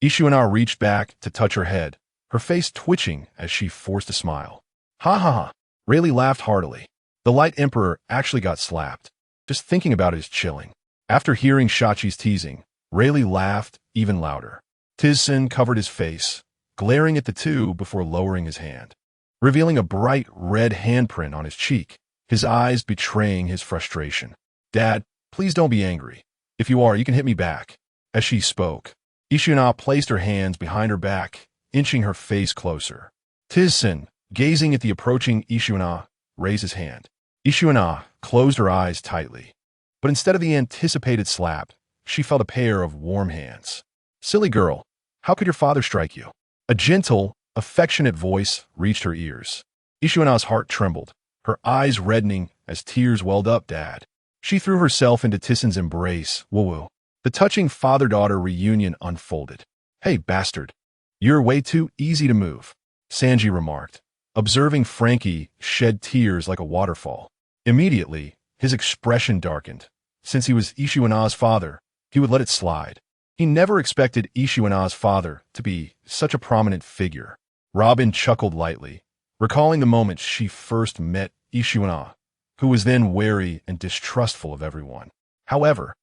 Ishiwana reached back to touch her head, her face twitching as she forced a smile. Ha. Rayleigh laughed heartily. The Light Emperor actually got slapped. Just thinking about it is chilling. After hearing Shachi's teasing, Rayleigh laughed even louder. Tissen covered his face, glaring at the two before lowering his hand, revealing a bright red handprint on his cheek, his eyes betraying his frustration. Dad, please don't be angry. If you are, you can hit me back. As she spoke, Ishiwana placed her hands behind her back, inching her face closer. Tissen, gazing at the approaching Ishiwana, raised his hand. Ishiwana closed her eyes tightly, but instead of the anticipated slap, she felt a pair of warm hands. Silly girl, how could your father strike you? A gentle, affectionate voice reached her ears. Ishiwana's heart trembled, her eyes reddening as tears welled up. Dad. She threw herself into Tissen's embrace. Woo-woo. The touching father-daughter reunion unfolded. Hey, bastard. You're way too easy to move, Sanji remarked, observing Frankie shed tears like a waterfall. Immediately, his expression darkened. Since he was Ishiwana's father, he would let it slide. He never expected Ishiwana's father to be such a prominent figure. Robin chuckled lightly, recalling the moment she first met Ishiwana, who was then wary and distrustful of everyone. However,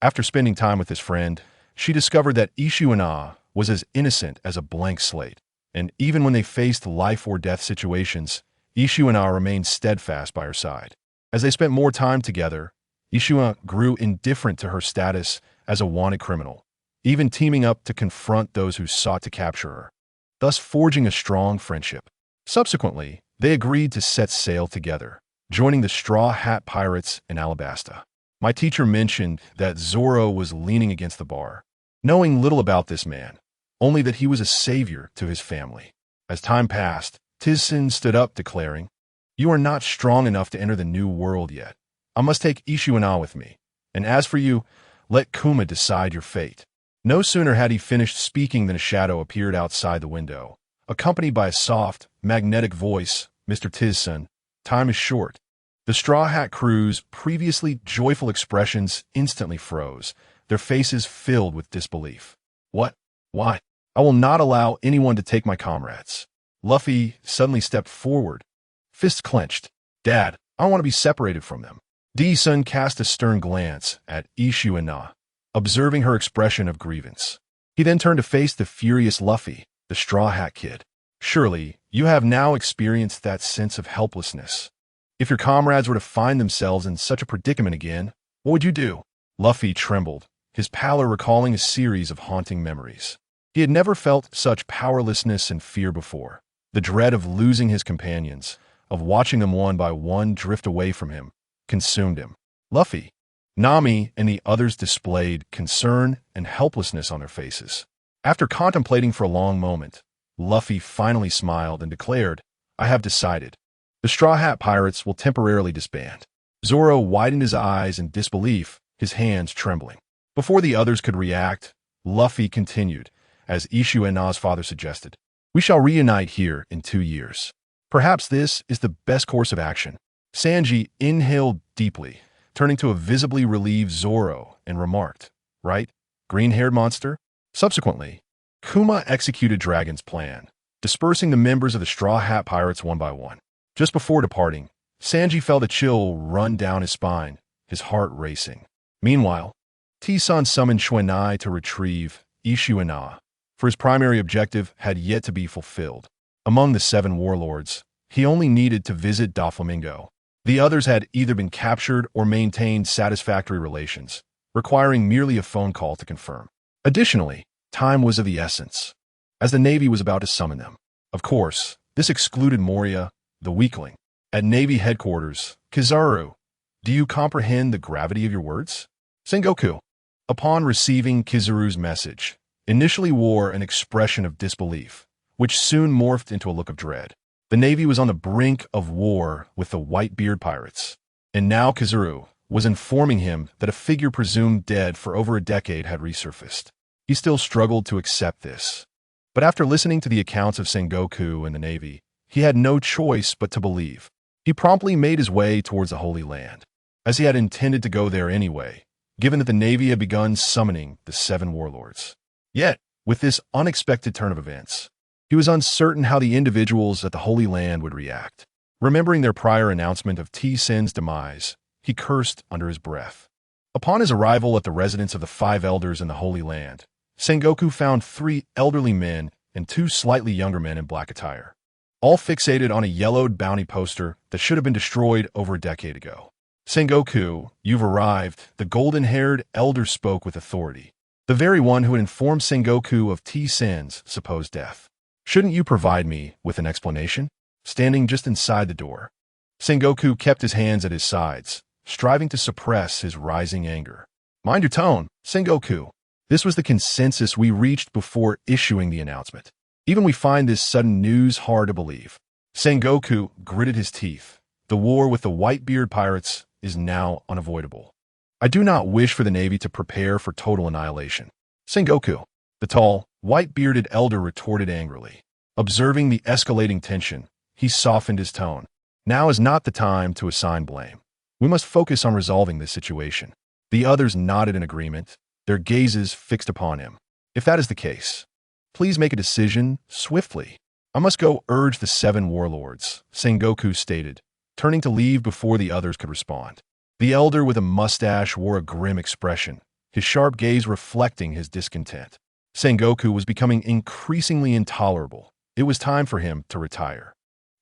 after spending time with his friend, she discovered that Ishiwana was as innocent as a blank slate, and even when they faced life-or-death situations, Ishiwana remained steadfast by her side. As they spent more time together, Ishiwana grew indifferent to her status as a wanted criminal, even teaming up to confront those who sought to capture her. thus forging a strong friendship. Subsequently, they agreed to set sail together, joining the Straw Hat Pirates in Alabasta. My teacher mentioned that Zoro was leaning against the bar, knowing little about this man, only that he was a savior to his family. As time passed, Tizzen stood up, declaring, "You are not strong enough to enter the new world yet. I must take Ishuana with me. And as for you, let Kuma decide your fate." No sooner had he finished speaking than a shadow appeared outside the window, accompanied by a soft, magnetic voice. "Mr. Tizzen, time is short." The Straw Hat crew's previously joyful expressions instantly froze, their faces filled with disbelief. "What? Why? I will not allow anyone to take my comrades." Luffy suddenly stepped forward, fists clenched. "Dad, I want to be separated from them." D-Sun cast a stern glance at Ishuana, observing her expression of grievance. He then turned to face the furious Luffy, the Straw Hat Kid. "Surely, you have now experienced that sense of helplessness. If your comrades were to find themselves in such a predicament again, what would you do?" Luffy trembled, his pallor recalling a series of haunting memories. He had never felt such powerlessness and fear before. The dread of losing his companions, of watching them one by one drift away from him, consumed him. Luffy, Nami, and the others displayed concern and helplessness on their faces. After contemplating for a long moment, Luffy finally smiled and declared, "I have decided. The Straw Hat Pirates will temporarily disband." Zoro widened his eyes in disbelief, his hands trembling. Before the others could react, Luffy continued, as Ishuana's father suggested, "We shall reunite here in 2 years. Perhaps this is the best course of action." Sanji inhaled deeply, turning to a visibly relieved Zoro, and remarked, "Right, green-haired monster?" Subsequently, Kuma executed Dragon's plan, dispersing the members of the Straw Hat Pirates one by one. Just before departing, Sanji felt a chill run down his spine, his heart racing. Meanwhile, T-San summoned Shuenai to retrieve Ishuana, for his primary objective had yet to be fulfilled. Among the 7 warlords, he only needed to visit Doflamingo. The others had either been captured or maintained satisfactory relations, requiring merely a phone call to confirm. Additionally, time was of the essence, as the Navy was about to summon them. Of course, this excluded Moria, the weakling. At Navy headquarters, Kizaru, do you comprehend the gravity of your words? Sengoku, upon receiving Kizaru's message, initially wore an expression of disbelief, which soon morphed into a look of dread. The Navy was on the brink of war with the Whitebeard pirates, and now Kizaru was informing him that a figure presumed dead for over a decade had resurfaced. He still struggled to accept this. But after listening to the accounts of Sengoku and the Navy, he had no choice but to believe. He promptly made his way towards the Holy Land, as he had intended to go there anyway, given that the Navy had begun summoning the 7 warlords. Yet, with this unexpected turn of events, he was uncertain how the individuals at the Holy Land would react. Remembering their prior announcement of T-Sen's demise, he cursed under his breath. Upon his arrival at the residence of the 5 elders in the Holy Land, Sengoku found 3 elderly men and 2 slightly younger men in black attire, all fixated on a yellowed bounty poster that should have been destroyed over a decade ago. "Sengoku, you've arrived," the golden-haired elder spoke with authority, the very one who had informed Sengoku of T-Sen's supposed death. "Shouldn't you provide me with an explanation?" Standing just inside the door, Sengoku kept his hands at his sides, striving to suppress his rising anger. "Mind your tone, Sengoku." This was the consensus we reached before issuing the announcement. "Even we find this sudden news hard to believe." Sengoku gritted his teeth. The war with the Whitebeard pirates is now unavoidable. "I do not wish for the Navy to prepare for total annihilation." "Sengoku," the tall, white-bearded elder retorted angrily. Observing the escalating tension, he softened his tone. "Now is not the time to assign blame. We must focus on resolving this situation." The others nodded in agreement, their gazes fixed upon him. "If that is the case, please make a decision swiftly." "I must go urge the 7 warlords," Sengoku stated, turning to leave before the others could respond. The elder with a mustache wore a grim expression, his sharp gaze reflecting his discontent. Sengoku was becoming increasingly intolerable. It was time for him to retire.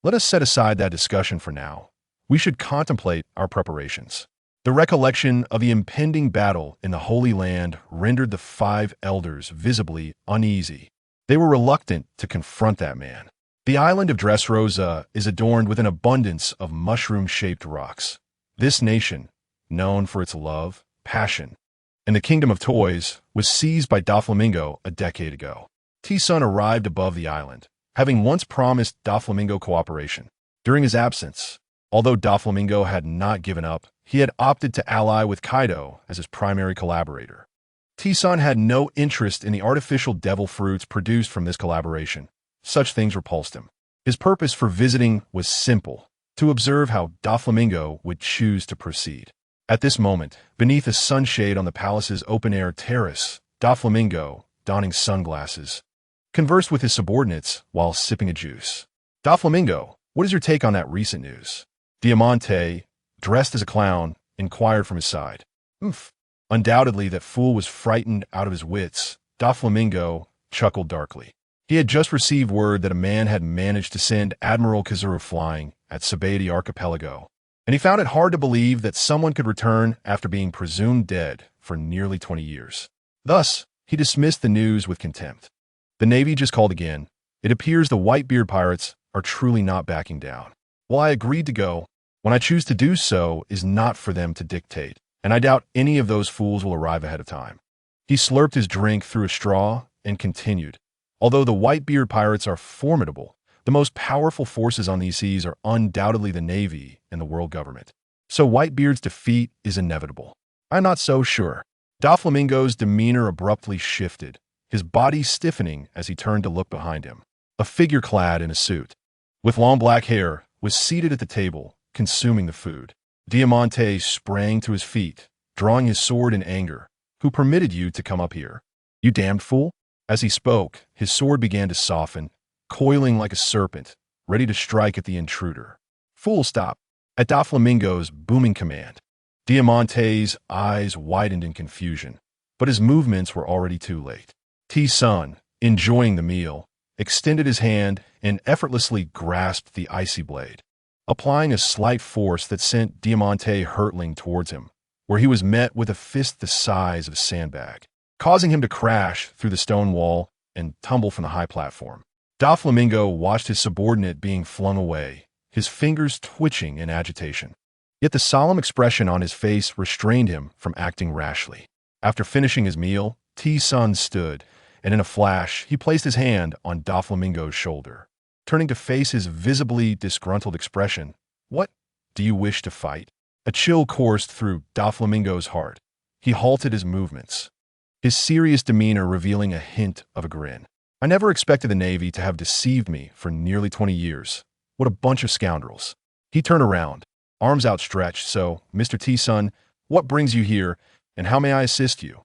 "Let us set aside that discussion for now. We should contemplate our preparations." The recollection of the impending battle in the Holy Land rendered the 5 elders visibly uneasy. They were reluctant to confront that man. The island of Dressrosa is adorned with an abundance of mushroom-shaped rocks. This nation, known for its love, passion, and the kingdom of toys, was seized by Doflamingo a decade ago. T-Sun arrived above the island, having once promised Doflamingo cooperation. During his absence, although Doflamingo had not given up, he had opted to ally with Kaido as his primary collaborator. T-Sun had no interest in the artificial devil fruits produced from this collaboration. Such things repulsed him. His purpose for visiting was simple: to observe how Doflamingo would choose to proceed. At this moment, beneath a sunshade on the palace's open-air terrace, Doflamingo, donning sunglasses, conversed with his subordinates while sipping a juice. "Doflamingo, what is your take on that recent news?" Diamante, dressed as a clown, inquired from his side. "Oomph." Undoubtedly, that fool was frightened out of his wits. Doflamingo chuckled darkly. He had just received word that a man had managed to send Admiral Kazuru flying at Sabaody Archipelago, and he found it hard to believe that someone could return after being presumed dead for nearly 20 years. Thus, he dismissed the news with contempt. The Navy just called again. It appears the Whitebeard pirates are truly not backing down. Well, I agreed to go. When I choose to do so is not for them to dictate, and I doubt any of those fools will arrive ahead of time. He slurped his drink through a straw and continued. Although the Whitebeard pirates are formidable, the most powerful forces on these seas are undoubtedly the Navy and the world government. So Whitebeard's defeat is inevitable. I'm not so sure. Doflamingo's demeanor abruptly shifted, his body stiffening as he turned to look behind him. A figure clad in a suit, with long black hair, was seated at the table, consuming the food. Diamante sprang to his feet, drawing his sword in anger. "Who permitted you to come up here? You damned fool?" As he spoke, his sword began to soften, coiling like a serpent, ready to strike at the intruder. "Fool, stop!" At Doflamingo's booming command, Diamante's eyes widened in confusion, but his movements were already too late. T-Sun, enjoying the meal, extended his hand and effortlessly grasped the icy blade, applying a slight force that sent Diamante hurtling towards him, where he was met with a fist the size of a sandbag, causing him to crash through the stone wall and tumble from the high platform. Doflamingo watched his subordinate being flung away, his fingers twitching in agitation. Yet the solemn expression on his face restrained him from acting rashly. After finishing his meal, T-Sun stood, and in a flash, he placed his hand on Doflamingo's shoulder. Turning to face his visibly disgruntled expression, "What? Do you wish to fight?" A chill coursed through Doflamingo's heart. He halted his movements, his serious demeanor revealing a hint of a grin. "I never expected the Navy to have deceived me for nearly 20 years. What a bunch of scoundrels." He turned around, arms outstretched. "So, Mr. T-Sun, what brings you here, and how may I assist you?"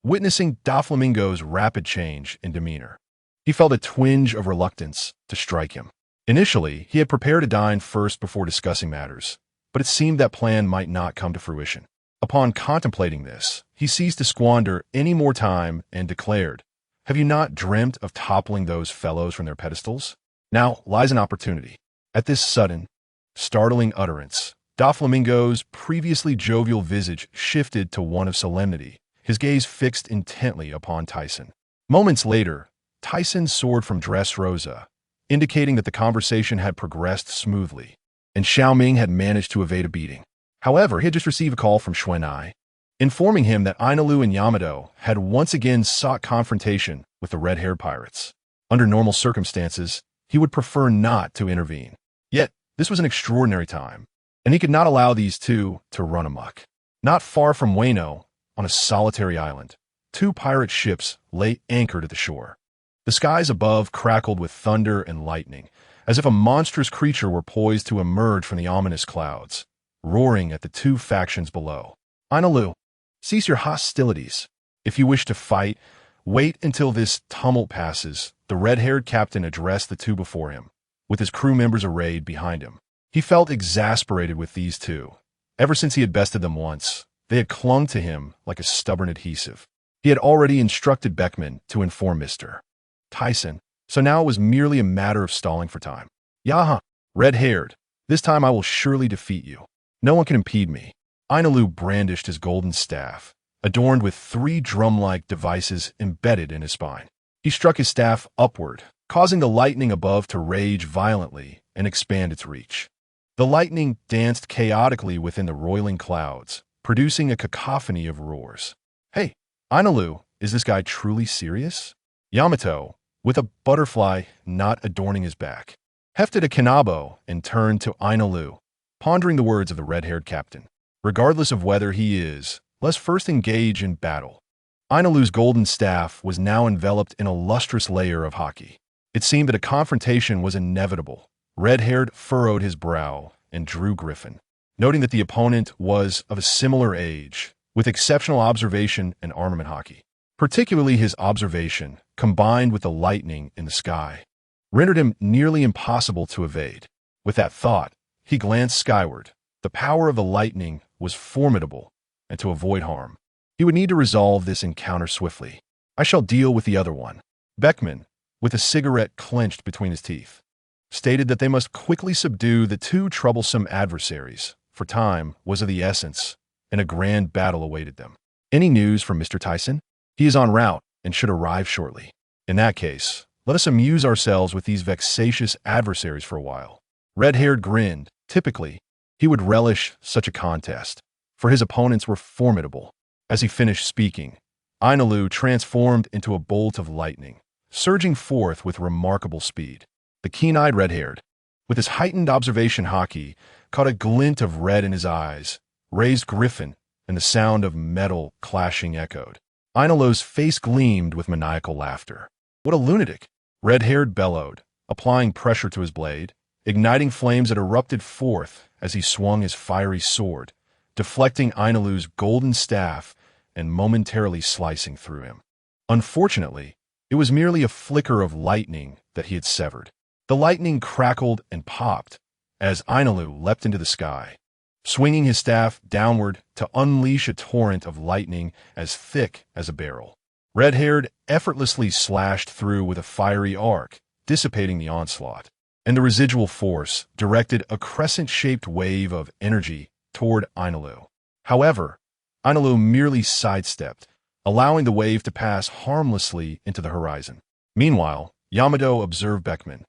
Witnessing Doflamingo's rapid change in demeanor, he felt a twinge of reluctance to strike him. Initially, he had prepared to dine first before discussing matters, but it seemed that plan might not come to fruition. Upon contemplating this, he ceased to squander any more time and declared, "Have you not dreamt of toppling those fellows from their pedestals? Now lies an opportunity." At this sudden, startling utterance, Doflamingo's previously jovial visage shifted to one of solemnity, his gaze fixed intently upon Tyson. Moments later, Tyson soared from Dressrosa, indicating that the conversation had progressed smoothly, and Xiaoming had managed to evade a beating. However, he had just received a call from Xuanai, informing him that Ainalu and Yamato had once again sought confrontation with the red-haired pirates. Under normal circumstances, he would prefer not to intervene. Yet, this was an extraordinary time, and he could not allow these two to run amok. Not far from Wano, on a solitary island, two pirate ships lay anchored at the shore. The skies above crackled with thunder and lightning, as if a monstrous creature were poised to emerge from the ominous clouds, roaring at the two factions below. "Ainalu, cease your hostilities. If you wish to fight, wait until this tumult passes." The red-haired captain addressed the two before him, with his crew members arrayed behind him. He felt exasperated with these two. Ever since he had bested them once, they had clung to him like a stubborn adhesive. He had already instructed Beckman to inform Mr. Tyson, so now it was merely a matter of stalling for time. "Yaha, red-haired, this time I will surely defeat you. No one can impede me." Ainalu brandished his golden staff, adorned with 3 drum-like devices embedded in his spine. He struck his staff upward, causing the lightning above to rage violently and expand its reach. The lightning danced chaotically within the roiling clouds, producing a cacophony of roars. "Hey, Ainalu, is this guy truly serious?" Yamato, with a butterfly knot adorning his back, hefted a kanabo and turned to Ainalu, pondering the words of the red-haired captain. "Regardless of whether he is, let's first engage in battle." Ainalu's golden staff was now enveloped in a lustrous layer of Haki. It seemed that a confrontation was inevitable. Red-haired furrowed his brow and drew Griffin, noting that the opponent was of a similar age, with exceptional observation and armament Haki. Particularly his observation, combined with the lightning in the sky, rendered him nearly impossible to evade. With that thought, he glanced skyward. The power of the lightning was formidable, and to avoid harm, he would need to resolve this encounter swiftly. "I shall deal with the other one." Beckman, with a cigarette clenched between his teeth, stated that they must quickly subdue the 2 troublesome adversaries, for time was of the essence, and a grand battle awaited them. "Any news from Mr. Tyson?" "He is en route and should arrive shortly." "In that case, let us amuse ourselves with these vexatious adversaries for a while." Red-haired grinned. Typically, he would relish such a contest, for his opponents were formidable. As he finished speaking, Ainalu transformed into a bolt of lightning, surging forth with remarkable speed. The keen-eyed red-haired, with his heightened observation Haki, caught a glint of red in his eyes, raised Griffin, and the sound of metal clashing echoed. Ainalu's face gleamed with maniacal laughter. "What a lunatic!" Red-haired bellowed, applying pressure to his blade, igniting flames that erupted forth as he swung his fiery sword, deflecting Ainalu's golden staff and momentarily slicing through him. Unfortunately, it was merely a flicker of lightning that he had severed. The lightning crackled and popped as Ainalu leapt into the sky, swinging his staff downward to unleash a torrent of lightning as thick as a barrel. Red-haired effortlessly slashed through with a fiery arc, dissipating the onslaught, and the residual force directed a crescent-shaped wave of energy toward Ainalu. However, Ainalu merely sidestepped, allowing the wave to pass harmlessly into the horizon. Meanwhile, Yamato observed Beckman,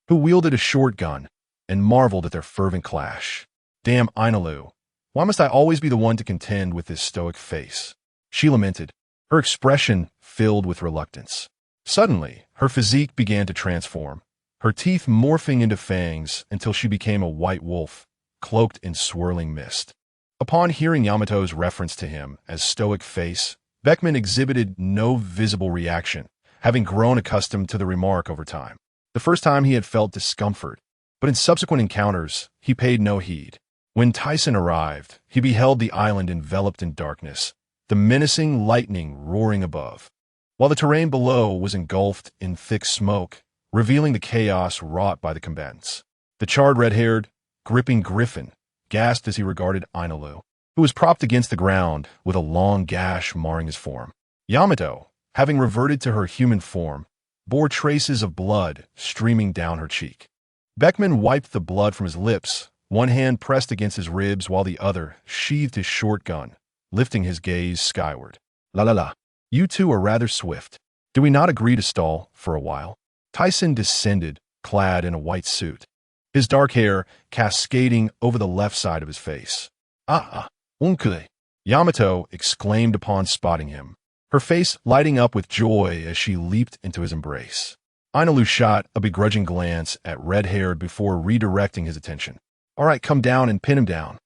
who wielded a short gun, and marveled at their fervent clash. "Damn Ainalu, why must I always be the one to contend with this stoic face?" she lamented, her expression filled with reluctance. Suddenly, her physique began to transform, her teeth morphing into fangs until she became a white wolf, cloaked in swirling mist. Upon hearing Yamato's reference to him as stoic face, Beckman exhibited no visible reaction, having grown accustomed to the remark over time. The first time he had felt discomfort, but in subsequent encounters, he paid no heed. When Tyson arrived, he beheld the island enveloped in darkness, the menacing lightning roaring above, while the terrain below was engulfed in thick smoke, revealing the chaos wrought by the combatants. The charred red-haired, gripping Griffin gasped as he regarded Ainalu, who was propped against the ground with a long gash marring his form. Yamato, having reverted to her human form, bore traces of blood streaming down her cheek. Beckman wiped the blood from his lips, one hand pressed against his ribs while the other sheathed his short gun, lifting his gaze skyward. "La la la. You two are rather swift. Do we not agree to stall for a while?" Tyson descended, clad in a white suit, his dark hair cascading over the left side of his face. Uncle," Yamato exclaimed upon spotting him, her face lighting up with joy as she leaped into his embrace. Ainalu shot a begrudging glance at red-haired before redirecting his attention. "All right, come down and pin him down."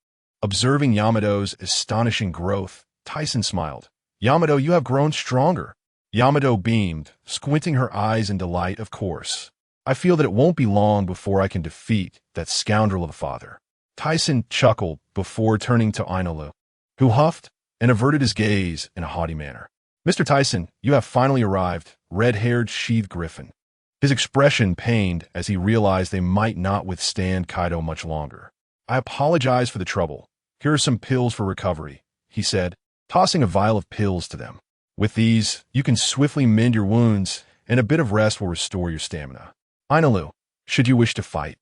Observing Yamato's astonishing growth, Tyson smiled. "Yamato, you have grown stronger." Yamato beamed, squinting her eyes in delight. "Of course. I feel that it won't be long before I can defeat that scoundrel of a father." Tyson chuckled before turning to Ainalu, who huffed and averted his gaze in a haughty manner. "Mr. Tyson, you have finally arrived," red-haired sheathed Griffin, his expression pained as he realized they might not withstand Kaido much longer. "I apologize for the trouble. Here are some pills for recovery," he said, tossing a vial of pills to them. "With these, you can swiftly mend your wounds, and a bit of rest will restore your stamina. Ainalu, should you wish to fight,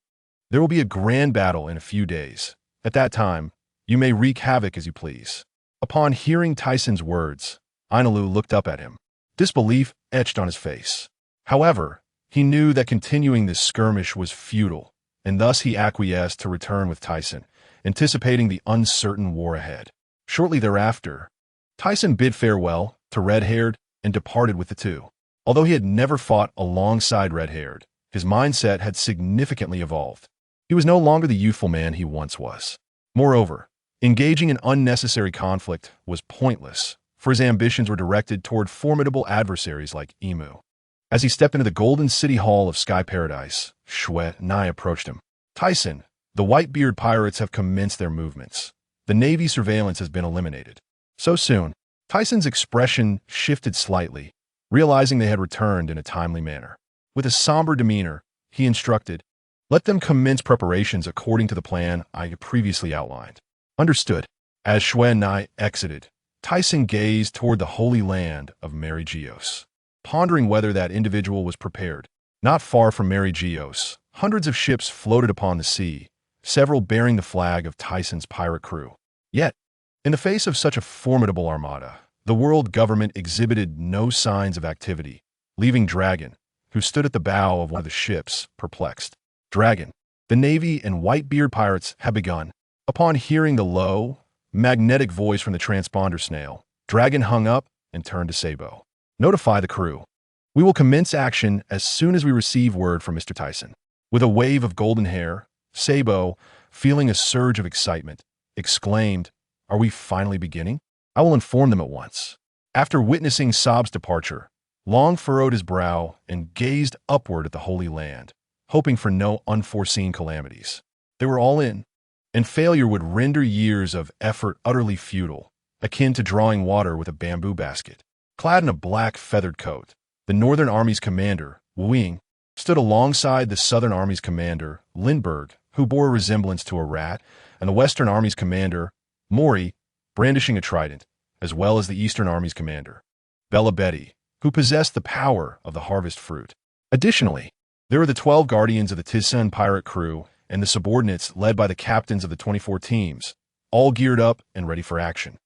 there will be a grand battle in a few days. At that time, you may wreak havoc as you please." Upon hearing Tyson's words, Ainalu looked up at him. Disbelief etched on his face. However, he knew that continuing this skirmish was futile, and thus he acquiesced to return with Tyson, anticipating the uncertain war ahead. Shortly thereafter, Tyson bid farewell to Red-Haired and departed with the two. Although he had never fought alongside Red-Haired, his mindset had significantly evolved. He was no longer the youthful man he once was. Moreover, engaging in unnecessary conflict was pointless, for his ambitions were directed toward formidable adversaries like Emu. As he stepped into the golden city hall of Sky Paradise, Shue-Nai approached him. Tyson, the Whitebeard pirates have commenced their movements. The Navy surveillance has been eliminated. So soon, Tyson's expression shifted slightly, realizing they had returned in a timely manner. With a somber demeanor, he instructed, "Let them commence preparations according to the plan I previously outlined." Understood. As Shue-Nai exited, Tyson gazed toward the holy land of Mary Geos, pondering whether that individual was prepared. Not far from Mary Geos, hundreds of ships floated upon the sea, several bearing the flag of Tyson's pirate crew. Yet, in the face of such a formidable armada, the world government exhibited no signs of activity, leaving Dragon, who stood at the bow of one of the ships, perplexed. Dragon, the Navy and Whitebeard pirates have begun. Upon hearing the low, magnetic voice from the transponder snail, Dragon hung up and turned to Sabo. "Notify the crew. We will commence action as soon as we receive word from Mr. Tyson." With a wave of golden hair, Sabo, feeling a surge of excitement, exclaimed, "Are we finally beginning? I will inform them at once." After witnessing Sob's departure, Long furrowed his brow and gazed upward at the Holy Land, hoping for no unforeseen calamities. They were all in, and failure would render years of effort utterly futile, akin to drawing water with a bamboo basket. Clad in a black feathered coat, the Northern Army's commander, Wu Ying, stood alongside the Southern Army's commander, Lindbergh, who bore a resemblance to a rat, and the Western Army's commander, Mori, brandishing a trident, as well as the Eastern Army's commander, Bella Betty, who possessed the power of the harvest fruit. Additionally, there were the 12 guardians of the Tizen pirate crew and the subordinates led by the captains of the 24 teams, all geared up and ready for action.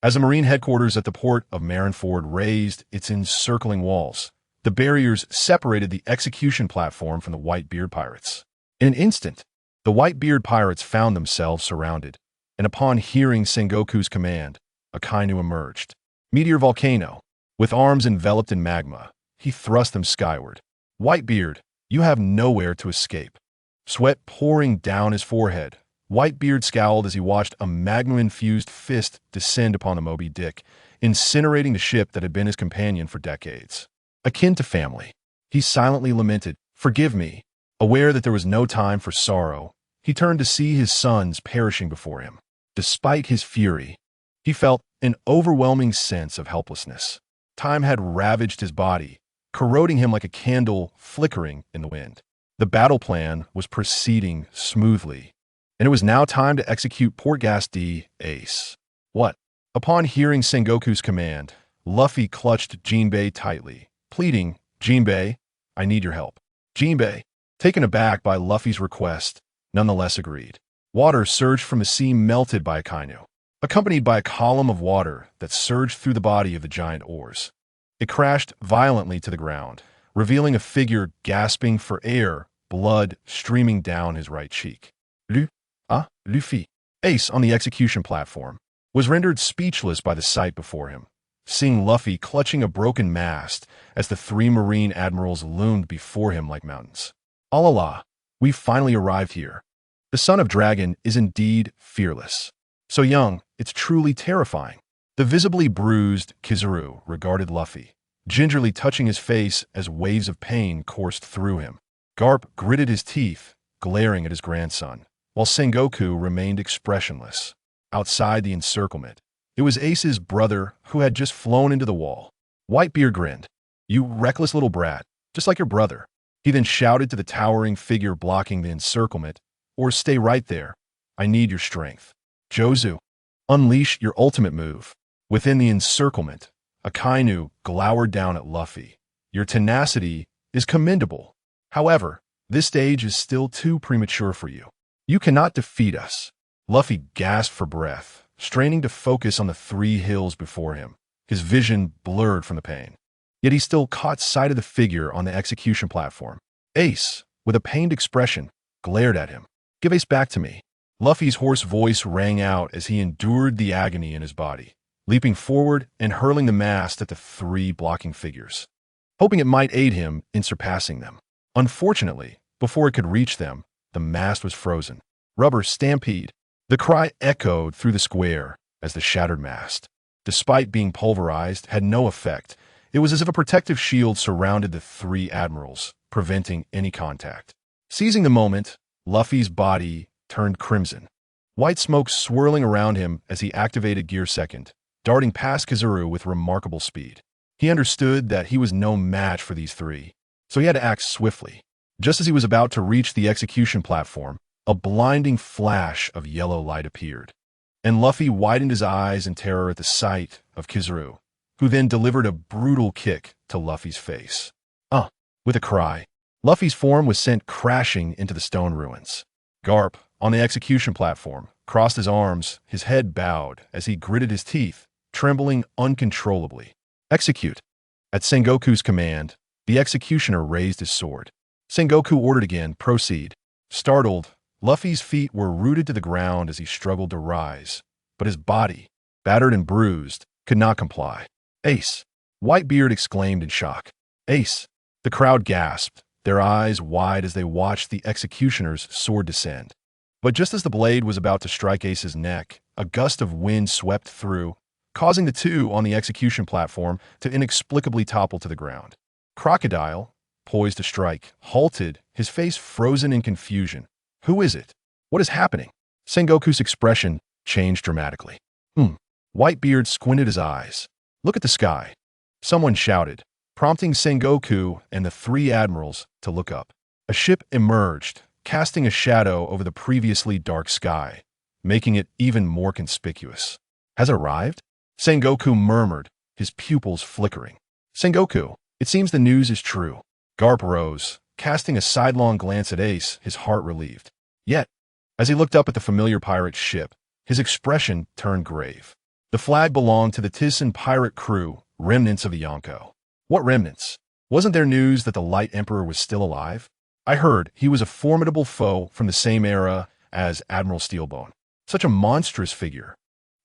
As the Marine headquarters at the port of Marineford raised its encircling walls, the barriers separated the execution platform from the Whitebeard pirates. In an instant, the Whitebeard pirates found themselves surrounded, and upon hearing Sengoku's command, Akainu emerged. Meteor Volcano, with arms enveloped in magma, he thrust them skyward. "Whitebeard, you have nowhere to escape." Sweat pouring down his forehead, Whitebeard scowled as he watched a magma-infused fist descend upon the Moby Dick, incinerating the ship that had been his companion for decades. Akin to family, he silently lamented, "Forgive me." Aware that there was no time for sorrow, he turned to see his sons perishing before him. Despite his fury, he felt an overwhelming sense of helplessness. Time had ravaged his body, corroding him like a candle flickering in the wind. The battle plan was proceeding smoothly, and it was now time to execute Port Gas D Ace. What? Upon hearing Sengoku's command, Luffy clutched Jinbei tightly, pleading, "Jinbei, I need your help." Jinbei, taken aback by Luffy's request, nonetheless agreed. Water surged from the sea melted by Akainu, accompanied by a column of water that surged through the body of the giant oars. It crashed violently to the ground, revealing a figure gasping for air, blood streaming down his right cheek. Luffy, Ace on the execution platform, was rendered speechless by the sight before him, seeing Luffy clutching a broken mast as the 3 Marine admirals loomed before him like mountains. "Allah, we finally arrived here. The son of Dragon is indeed fearless. So young, it's truly terrifying." The visibly bruised Kizaru regarded Luffy, gingerly touching his face as waves of pain coursed through him. Garp gritted his teeth, glaring at his grandson, while Sengoku remained expressionless. Outside the encirclement, it was Ace's brother who had just flown into the wall. Whitebeard grinned. "You reckless little brat, just like your brother." He then shouted to the towering figure blocking the encirclement, "Or stay right there. I need your strength. Jozu, unleash your ultimate move." Within the encirclement, Akainu glowered down at Luffy. "Your tenacity is commendable. However, this stage is still too premature for you. You cannot defeat us." Luffy gasped for breath, straining to focus on the 3 hills before him, his vision blurred from the pain. Yet he still caught sight of the figure on the execution platform. Ace, with a pained expression, glared at him. "Give Ace back to me." Luffy's hoarse voice rang out as he endured the agony in his body, leaping forward and hurling the mast at the 3 blocking figures, hoping it might aid him in surpassing them. Unfortunately, before it could reach them, the mast was frozen. "Rubber stampede!" The cry echoed through the square as the shattered mast, despite being pulverized, had no effect. It was as if a protective shield surrounded the 3 admirals, preventing any contact. Seizing the moment, Luffy's body turned crimson, white smoke swirling around him as he activated Gear Second, darting past Kizaru with remarkable speed. He understood that he was no match for these 3, so he had to act swiftly. Just as he was about to reach the execution platform, a blinding flash of yellow light appeared, and Luffy widened his eyes in terror at the sight of Kizaru, who then delivered a brutal kick to Luffy's face. With a cry, Luffy's form was sent crashing into the stone ruins. Garp, on the execution platform, crossed his arms, his head bowed as he gritted his teeth, trembling uncontrollably. "Execute." At Sengoku's command, the executioner raised his sword. Sengoku ordered again, "Proceed." Startled, Luffy's feet were rooted to the ground as he struggled to rise, but his body, battered and bruised, could not comply. "Ace!" Whitebeard exclaimed in shock. "Ace!" The crowd gasped, their eyes wide as they watched the executioner's sword descend. But just as the blade was about to strike Ace's neck, a gust of wind swept through, causing the 2 on the execution platform to inexplicably topple to the ground. Crocodile, poised to strike, halted, his face frozen in confusion. "Who is it? What is happening?" Sengoku's expression changed dramatically. Whitebeard squinted his eyes. "Look at the sky," someone shouted, prompting Sengoku and the 3 admirals to look up. A ship emerged, casting a shadow over the previously dark sky, making it even more conspicuous. "Has it arrived?" Sengoku murmured, his pupils flickering. "Sengoku, it seems the news is true." Garp rose, casting a sidelong glance at Ace, his heart relieved. Yet, as he looked up at the familiar pirate ship, his expression turned grave. The flag belonged to the Tissen pirate crew, remnants of the Yonko. What remnants? Wasn't there news that the Light Emperor was still alive? I heard he was a formidable foe from the same era as Admiral Steelbone. Such a monstrous figure.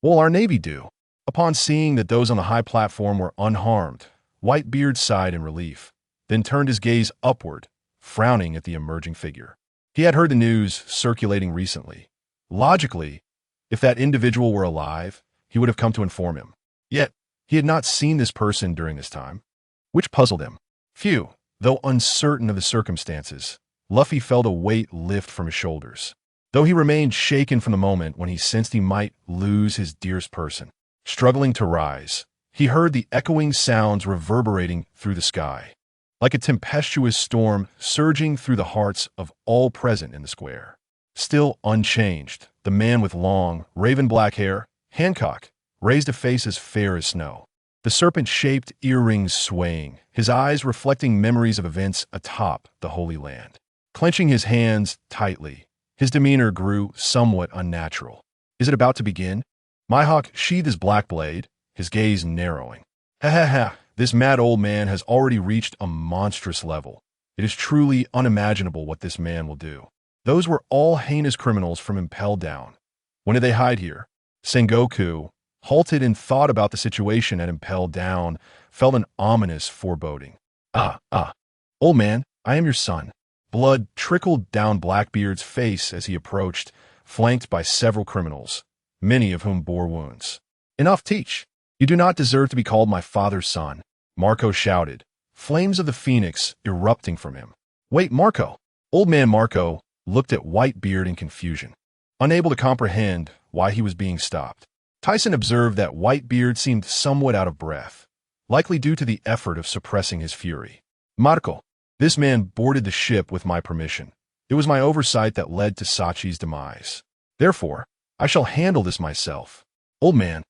What will our navy do? Upon seeing that those on the high platform were unharmed, Whitebeard sighed in relief, then turned his gaze upward, frowning at the emerging figure. He had heard the news circulating recently. Logically, if that individual were alive, he would have come to inform him. Yet, he had not seen this person during this time, which puzzled him. Phew, though uncertain of the circumstances, Luffy felt a weight lift from his shoulders, though he remained shaken from the moment when he sensed he might lose his dearest person. Struggling to rise, he heard the echoing sounds reverberating through the sky, like a tempestuous storm surging through the hearts of all present in the square. Still unchanged, the man with long, raven-black hair, Hancock, raised a face as fair as snow, the serpent-shaped earrings swaying, his eyes reflecting memories of events atop the Holy Land. Clenching his hands tightly, his demeanor grew somewhat unnatural. Is it about to begin? Mihawk sheathed his black blade, his gaze narrowing. Ha, this mad old man has already reached a monstrous level. It is truly unimaginable what this man will do. Those were all heinous criminals from Impel Down. When did they hide here? Sengoku, halted and thought about the situation at Impel Down, felt an ominous foreboding. Old man, I am your son. Blood trickled down Blackbeard's face as he approached, flanked by several criminals, many of whom bore wounds. Enough, teach. You do not deserve to be called my father's son, Marco shouted, flames of the phoenix erupting from him. Wait, Marco. Old man Marco looked at Whitebeard in confusion, unable to comprehend why he was being stopped. Tyson observed that Whitebeard seemed somewhat out of breath, likely due to the effort of suppressing his fury. Marco, this man boarded the ship with my permission. It was my oversight that led to Sachi's demise. Therefore, I shall handle this myself. Old man,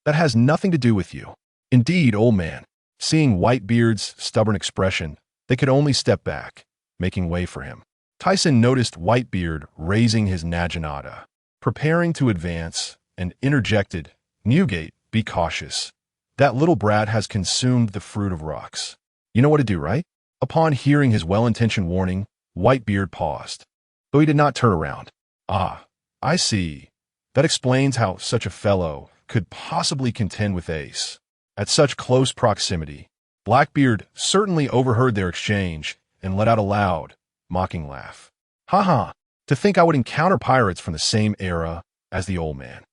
that has nothing to do with you. Indeed, old man. Seeing Whitebeard's stubborn expression, they could only step back, making way for him. Tyson noticed Whitebeard raising his naginata, preparing to advance, and interjected, "Newgate, be cautious. That little brat has consumed the fruit of rocks. You know what to do, right?" Upon hearing his well-intentioned warning, Whitebeard paused, though he did not turn around. "Ah, I see. That explains how such a fellow could possibly contend with Ace. At such close proximity." Blackbeard certainly overheard their exchange and let out a loud, mocking laugh. "Ha ha, to think I would encounter pirates from the same era as the old man.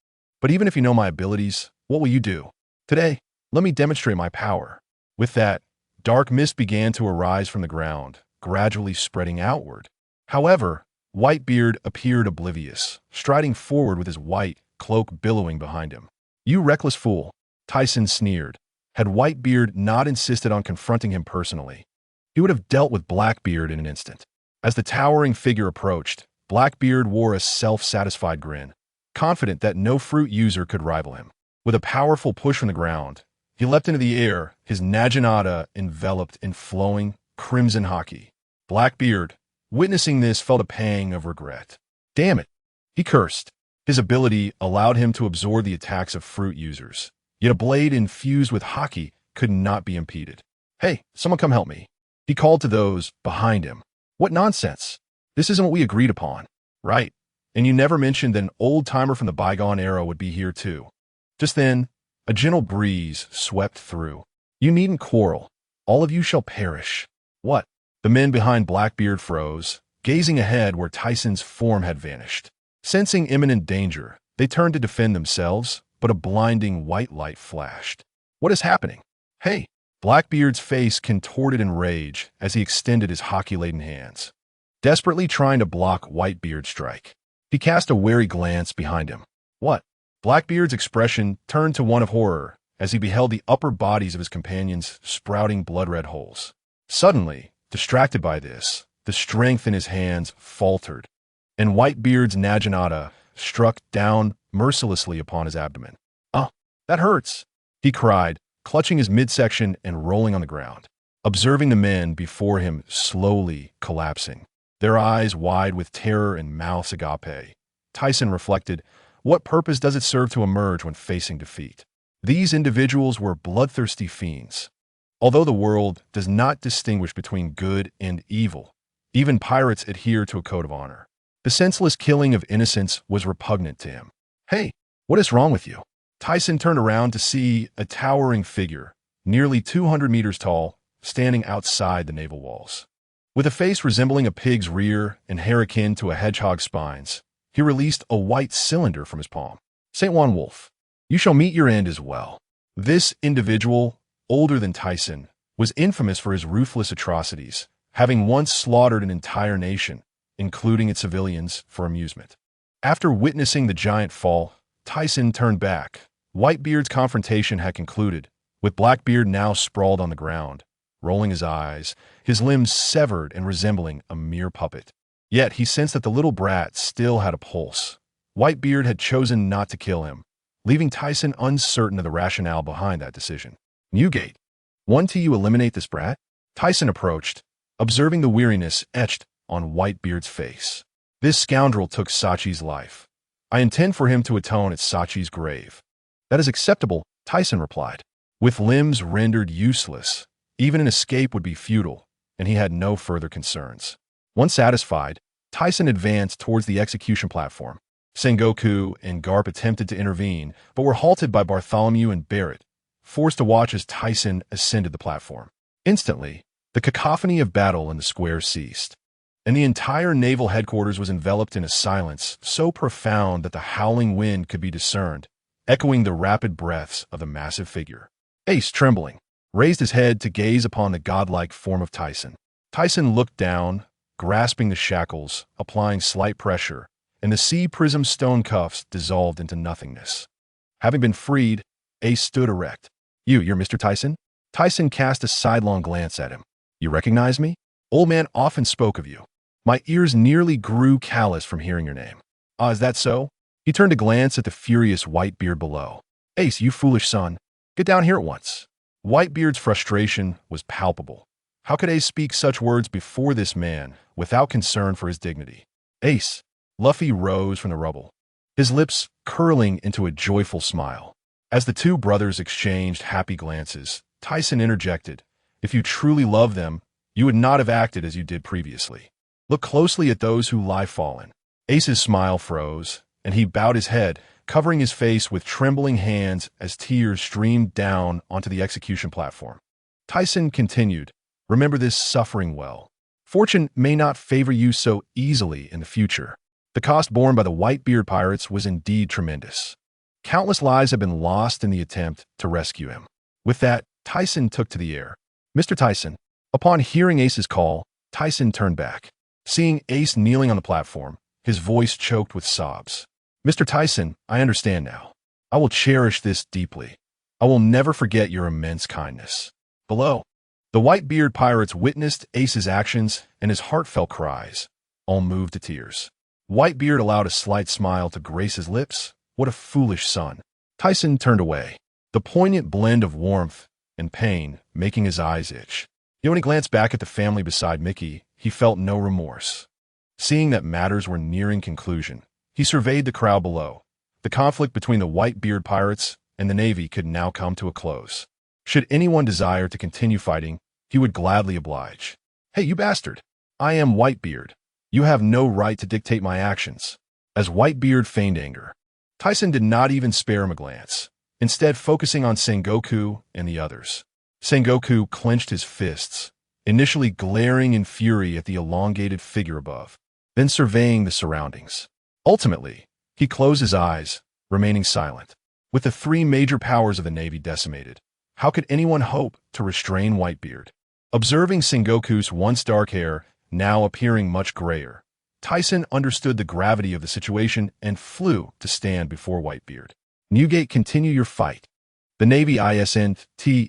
But even if you know my abilities, what will you do? Today, let me demonstrate my power." With that, dark mist began to arise from the ground, gradually spreading outward. However, Whitebeard appeared oblivious, striding forward with his white cloak billowing behind him. "You reckless fool," Tyson sneered. Had Whitebeard not insisted on confronting him personally, he would have dealt with Blackbeard in an instant. As the towering figure approached, Blackbeard wore a self-satisfied grin, confident that no fruit user could rival him. With a powerful push from the ground, he leapt into the air, his naginata enveloped in flowing, crimson Haki. Blackbeard, witnessing this, felt a pang of regret. "Damn it," he cursed. His ability allowed him to absorb the attacks of fruit users, yet a blade infused with Haki could not be impeded. "Hey, someone come help me," he called to those behind him. "What nonsense! This isn't what we agreed upon." "Right, and you never mentioned that an old-timer from the bygone era would be here too." Just then, a gentle breeze swept through. "You needn't quarrel. All of you shall perish." "What?" The men behind Blackbeard froze, gazing ahead where Tyson's form had vanished. Sensing imminent danger, they turned to defend themselves, but a blinding white light flashed. "What is happening?" "Hey!" Blackbeard's face contorted in rage as he extended his Haki-laden hands, desperately trying to block Whitebeard's strike. He cast a wary glance behind him. "What?" Blackbeard's expression turned to one of horror as he beheld the upper bodies of his companions sprouting blood-red holes. Suddenly, distracted by this, the strength in his hands faltered, and Whitebeard's naginata struck down mercilessly upon his abdomen. "Oh, that hurts!" he cried, clutching his midsection and rolling on the ground, observing the men before him slowly collapsing, their eyes wide with terror and mouths agape. Tyson reflected, what purpose does it serve to emerge when facing defeat? These individuals were bloodthirsty fiends. Although the world does not distinguish between good and evil, even pirates adhere to a code of honor. The senseless killing of innocents was repugnant to him. "Hey, what is wrong with you?" Tyson turned around to see a towering figure, nearly 200 meters tall, standing outside the naval walls. With a face resembling a pig's rear and hair akin to a hedgehog's spines, he released a white cylinder from his palm. "St. Juan Wolf, you shall meet your end as well." This individual, older than Tyson, was infamous for his ruthless atrocities, having once slaughtered an entire nation, including its civilians, for amusement. After witnessing the giant fall, Tyson turned back. Whitebeard's confrontation had concluded, with Blackbeard now sprawled on the ground, rolling his eyes, his limbs severed and resembling a mere puppet. Yet he sensed that the little brat still had a pulse. Whitebeard had chosen not to kill him, leaving Tyson uncertain of the rationale behind that decision. "Newgate, want you eliminate this brat?" Tyson approached, observing the weariness etched on Whitebeard's face. "This scoundrel took Sachi's life. I intend for him to atone at Sachi's grave." "That is acceptable," Tyson replied. With limbs rendered useless, even an escape would be futile, and he had no further concerns. Once satisfied, Tyson advanced towards the execution platform. Sengoku and Garp attempted to intervene, but were halted by Bartholomew and Barrett, forced to watch as Tyson ascended the platform. Instantly, the cacophony of battle in the square ceased, and the entire naval headquarters was enveloped in a silence so profound that the howling wind could be discerned, echoing the rapid breaths of the massive figure. Ace, trembling, raised his head to gaze upon the godlike form of Tyson. Tyson looked down, grasping the shackles, applying slight pressure, and the sea prism stone cuffs dissolved into nothingness. Having been freed, Ace stood erect. You're Mr. Tyson?" Tyson cast a sidelong glance at him. "You recognize me? Old man often spoke of you. My ears nearly grew callous from hearing your name." "Ah, is that so?" He turned to glance at the furious Whitebeard below. "Ace, you foolish son. Get down here at once." Whitebeard's frustration was palpable. How could Ace speak such words before this man without concern for his dignity? "Ace." Luffy rose from the rubble. his lips curling into a joyful smile. As the two brothers exchanged happy glances, Tyson interjected, "If you truly love them, you would not have acted as you did previously. Look closely at those who lie fallen." Ace's smile froze, and he bowed his head, covering his face with trembling hands as tears streamed down onto the execution platform. Tyson continued, "Remember this suffering well. Fortune may not favor you so easily in the future." The cost borne by the Whitebeard pirates was indeed tremendous. Countless lives have been lost in the attempt to rescue him. With that, Tyson took to the air. "Mr. Tyson." Upon hearing Ace's call, Tyson turned back. Seeing Ace kneeling on the platform, his voice choked with sobs. "Mr. Tyson, I understand now. I will cherish this deeply. I will never forget your immense kindness." Below, the Whitebeard pirates witnessed Ace's actions and his heartfelt cries, all moved to tears. Whitebeard allowed a slight smile to grace his lips. What a foolish son. Tyson turned away, the poignant blend of warmth and pain making his eyes itch. When he glanced back at the family beside Mickey, he felt no remorse. Seeing that matters were nearing conclusion, he surveyed the crowd below. The conflict between the Whitebeard pirates and the Navy could now come to a close. Should anyone desire to continue fighting, he would gladly oblige. "Hey, you bastard! I am Whitebeard. You have no right to dictate my actions." As Whitebeard feigned anger, Tyson did not even spare him a glance, instead focusing on Sengoku and the others. Sengoku clenched his fists, initially glaring in fury at the elongated figure above, then surveying the surroundings. Ultimately, he closed his eyes, remaining silent. With the three major powers of the Navy decimated, how could anyone hope to restrain Whitebeard? Observing Sengoku's once dark hair now appearing much grayer, Tyson understood the gravity of the situation and flew to stand before Whitebeard. "Newgate, continue your fight." The Navy isn't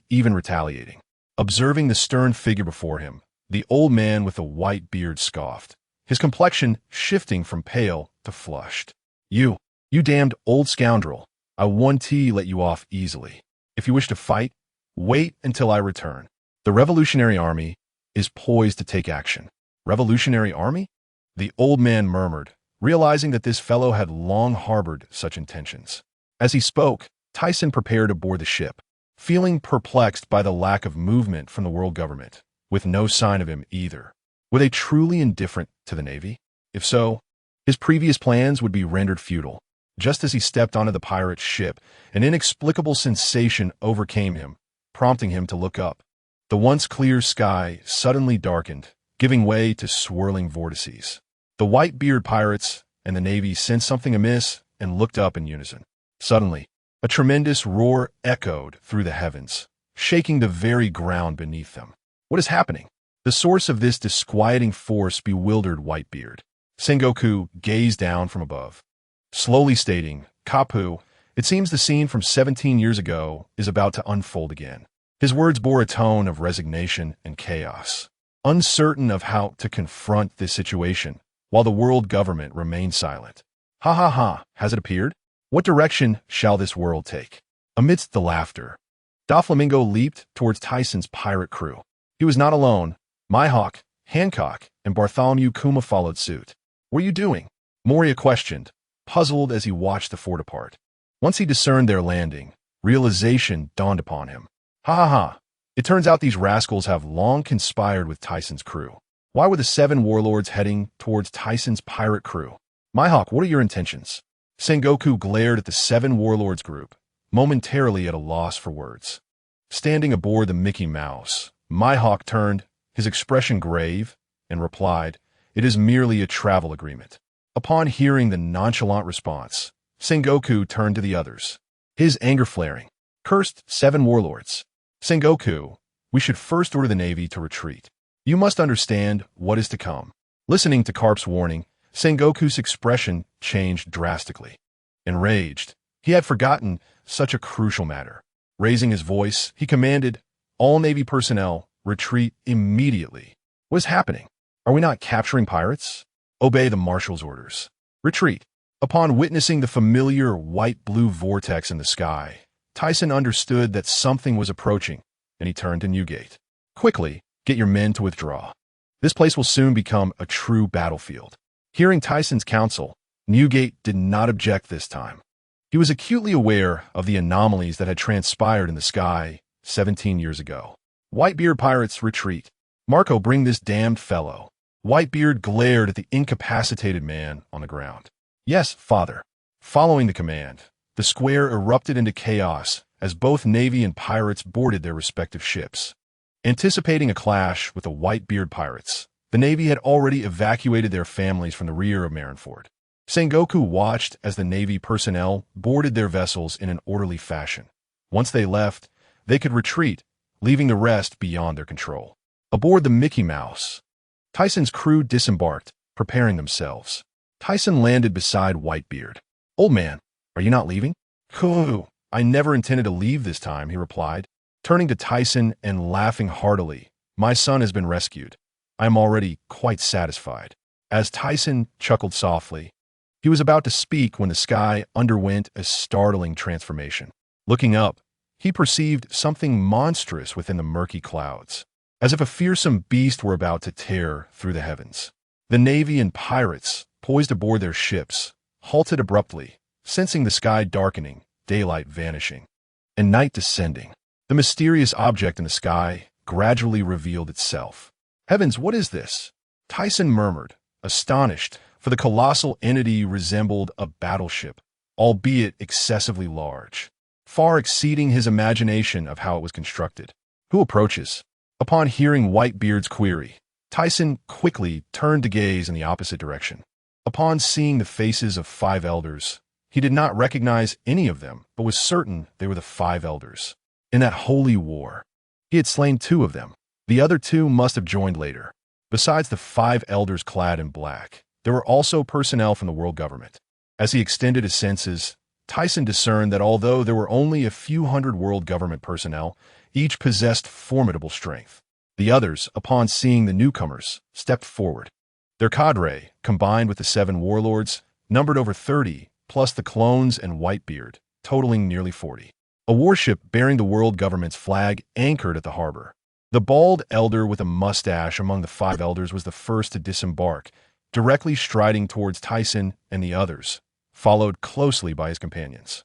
even retaliating. Observing the stern figure before him, the old man with the white beard scoffed, his complexion shifting from pale to flushed. You damned old scoundrel. I won't let you off easily. If you wish to fight, wait until I return. The Revolutionary Army is poised to take action." "Revolutionary Army?" the old man murmured, realizing that this fellow had long harbored such intentions. As he spoke, Tyson prepared to board the ship, feeling perplexed by the lack of movement from the world government, with no sign of him either. Were they truly indifferent to the Navy? If so, his previous plans would be rendered futile. Just as he stepped onto the pirate ship, an inexplicable sensation overcame him, prompting him to look up. The once clear sky suddenly darkened, giving way to swirling vortices. The Whitebeard pirates and the Navy sensed something amiss and looked up in unison. Suddenly, a tremendous roar echoed through the heavens, shaking the very ground beneath them. What is happening? The source of this disquieting force bewildered Whitebeard. Sengoku gazed down from above, slowly stating, "Kapu, it seems the scene from 17 years ago is about to unfold again." His words bore a tone of resignation and chaos. Uncertain of how to confront this situation, while the world government remained silent. "Ha ha ha, has it appeared? What direction shall this world take?" Amidst the laughter, Doflamingo leaped towards Tyson's pirate crew. He was not alone. Mihawk, Hancock, and Bartholomew Kuma followed suit. "What are you doing?" Moria questioned, puzzled as he watched the four depart. Once he discerned their landing, realization dawned upon him. "Ha ha ha. It turns out these rascals have long conspired with Tyson's crew. Why were the 7 warlords heading towards Tyson's pirate crew? Mihawk, what are your intentions?" Sengoku glared at the 7 warlords group, momentarily at a loss for words. Standing aboard the Mickey Mouse, Mihawk turned, his expression grave, and replied, "It is merely a travel agreement." Upon hearing the nonchalant response, Sengoku turned to the others, his anger flaring. "Cursed 7 warlords. Sengoku, we should first order the Navy to retreat. You must understand what is to come." Listening to Carp's warning, Sengoku's expression changed drastically. Enraged, he had forgotten such a crucial matter. Raising his voice, he commanded, "All Navy personnel, retreat immediately." "What is happening? Are we not capturing pirates?" "Obey the marshal's orders. Retreat." Upon witnessing the familiar white-blue vortex in the sky, Tyson understood that something was approaching, and he turned to Newgate. "Quickly, get your men to withdraw. This place will soon become a true battlefield." Hearing Tyson's counsel, Newgate did not object this time. He was acutely aware of the anomalies that had transpired in the sky 17 years ago. Whitebeard pirates retreat. Marco, bring this damned fellow. Whitebeard glared at the incapacitated man on the ground. Yes, father. Following the command, the square erupted into chaos as both Navy and pirates boarded their respective ships. Anticipating a clash with the Whitebeard pirates, the Navy had already evacuated their families from the rear of Marineford. Sengoku watched as the Navy personnel boarded their vessels in an orderly fashion. Once they left, they could retreat, leaving the rest beyond their control. Aboard the Mickey Mouse, Tyson's crew disembarked, preparing themselves. Tyson landed beside Whitebeard. Old man, are you not leaving? Cool. I never intended to leave this time, he replied, turning to Tyson and laughing heartily. My son has been rescued. I am already quite satisfied. As Tyson chuckled softly, he was about to speak when the sky underwent a startling transformation. Looking up, he perceived something monstrous within the murky clouds, as if a fearsome beast were about to tear through the heavens. The Navy and pirates, poised aboard their ships, halted abruptly, sensing the sky darkening, daylight vanishing, and night descending. The mysterious object in the sky gradually revealed itself. Heavens, what is this? Tyson murmured, astonished, for the colossal entity resembled a battleship, albeit excessively large, far exceeding his imagination of how it was constructed. Who approaches? Upon hearing Whitebeard's query, Tyson quickly turned to gaze in the opposite direction. Upon seeing the faces of 5 elders, he did not recognize any of them, but was certain they were the 5 elders. In that holy war, he had slain 2 of them. The other 2 must have joined later. Besides the 5 elders clad in black, there were also personnel from the world government. As he extended his senses, Tyson discerned that although there were only a few hundred world government personnel, each possessed formidable strength. The others, upon seeing the newcomers, stepped forward. Their cadre, combined with the 7 warlords, numbered over 30, plus the clones and Whitebeard, totaling nearly 40. A warship bearing the world government's flag anchored at the harbor. The bald elder with a mustache among the 5 elders was the first to disembark, directly striding towards Tyson and the others, followed closely by his companions.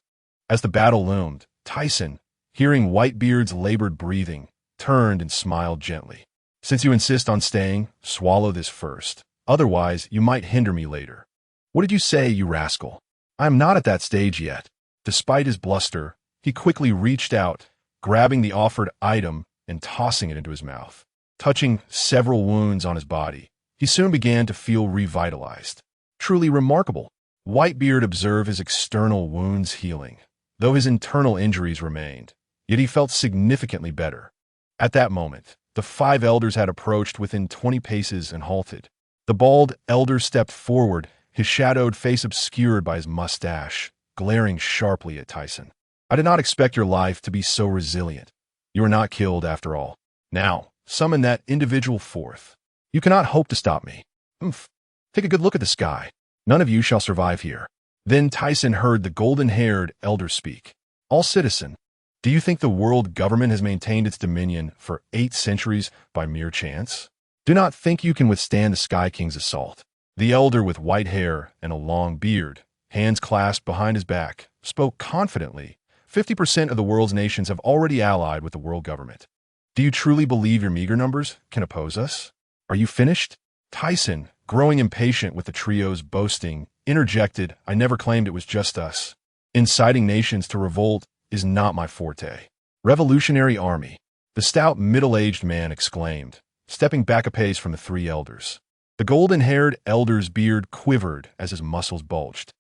As the battle loomed, Tyson, hearing Whitebeard's labored breathing, turned and smiled gently. Since you insist on staying, swallow this first. Otherwise, you might hinder me later. What did you say, you rascal? I am not at that stage yet. Despite his bluster, he quickly reached out, grabbing the offered item and tossing it into his mouth. Touching several wounds on his body, he soon began to feel revitalized. Truly remarkable. Whitebeard observed his external wounds healing, though his internal injuries remained, yet he felt significantly better. At that moment, the 5 elders had approached within 20 paces and halted. The bald elder stepped forward, his shadowed face obscured by his mustache, glaring sharply at Tyson. I did not expect your life to be so resilient. You are not killed after all. Now, summon that individual forth. You cannot hope to stop me. Take a good look at the sky. None of you shall survive here. Then Tyson heard the golden-haired elder speak. All citizen, do you think the world government has maintained its dominion for 8 centuries by mere chance? Do not think you can withstand the Sky King's assault. The elder with white hair and a long beard, hands clasped behind his back, spoke confidently. 50% of the world's nations have already allied with the world government. Do you truly believe your meager numbers can oppose us? Are you finished? Tyson, growing impatient with the trio's boasting, interjected, I never claimed it was just us. Inciting nations to revolt is not my forte. Revolutionary Army, the stout middle-aged man exclaimed, stepping back a pace from the 3 elders. The golden-haired elder's beard quivered as his muscles bulged.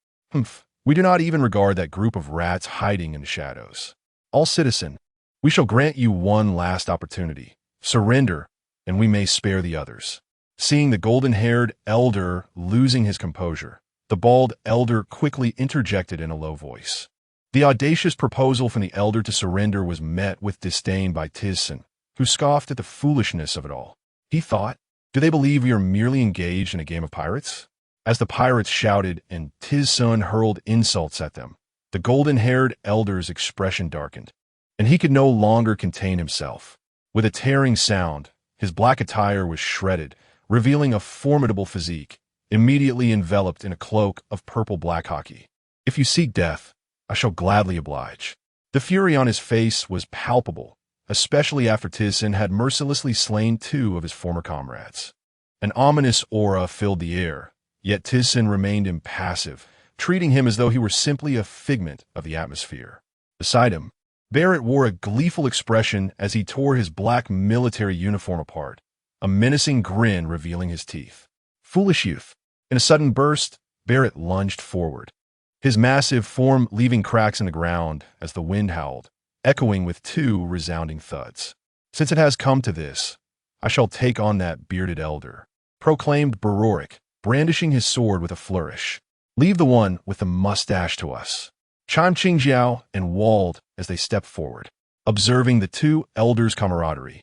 We do not even regard that group of rats hiding in the shadows. All citizen, we shall grant you one last opportunity. Surrender, and we may spare the others. Seeing the golden-haired elder losing his composure, the bald elder quickly interjected in a low voice. The audacious proposal from the elder to surrender was met with disdain by Tyson, who scoffed at the foolishness of it all. He thought, do they believe we are merely engaged in a game of pirates? As the pirates shouted and Tyson hurled insults at them, the golden-haired elder's expression darkened, and he could no longer contain himself. With a tearing sound, his black attire was shredded, revealing a formidable physique, immediately enveloped in a cloak of purple-black Haki. "If you seek death, I shall gladly oblige." The fury on his face was palpable, especially after Tizson had mercilessly slain 2 of his former comrades. An ominous aura filled the air, yet Tizson remained impassive, treating him as though he were simply a figment of the atmosphere. Beside him, Barrett wore a gleeful expression as he tore his black military uniform apart, a menacing grin revealing his teeth. "Foolish youth." In a sudden burst, Barrett lunged forward, his massive form leaving cracks in the ground as the wind howled, echoing with 2 resounding thuds. "Since it has come to this, I shall take on that bearded elder," proclaimed Beroric, brandishing his sword with a flourish. "Leave the one with the mustache to us," chimed Qingjiao and Wald as they stepped forward, observing the 2 elders' camaraderie.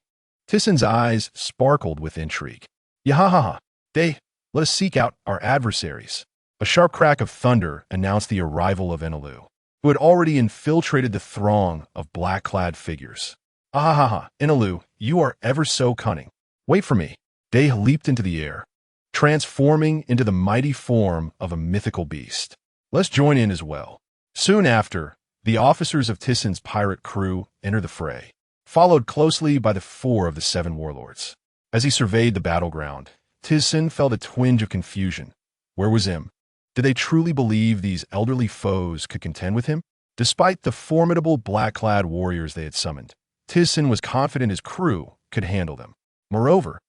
Tisson's eyes sparkled with intrigue. "Yahahaha, let us seek out our adversaries." A sharp crack of thunder announced the arrival of Enelu, who had already infiltrated the throng of black-clad figures. "Ahahaha, Enelu, you are ever so cunning. Wait for me." Day leaped into the air, transforming into the mighty form of a mythical beast. "Let's join in as well." Soon after, the officers of Tisson's pirate crew entered the fray, followed closely by the 4 of the 7 warlords. As he surveyed the battleground, Tisson felt a twinge of confusion. Where was Im? Did they truly believe these elderly foes could contend with him? Despite the formidable black-clad warriors they had summoned, Tisson was confident his crew could handle them. Moreover,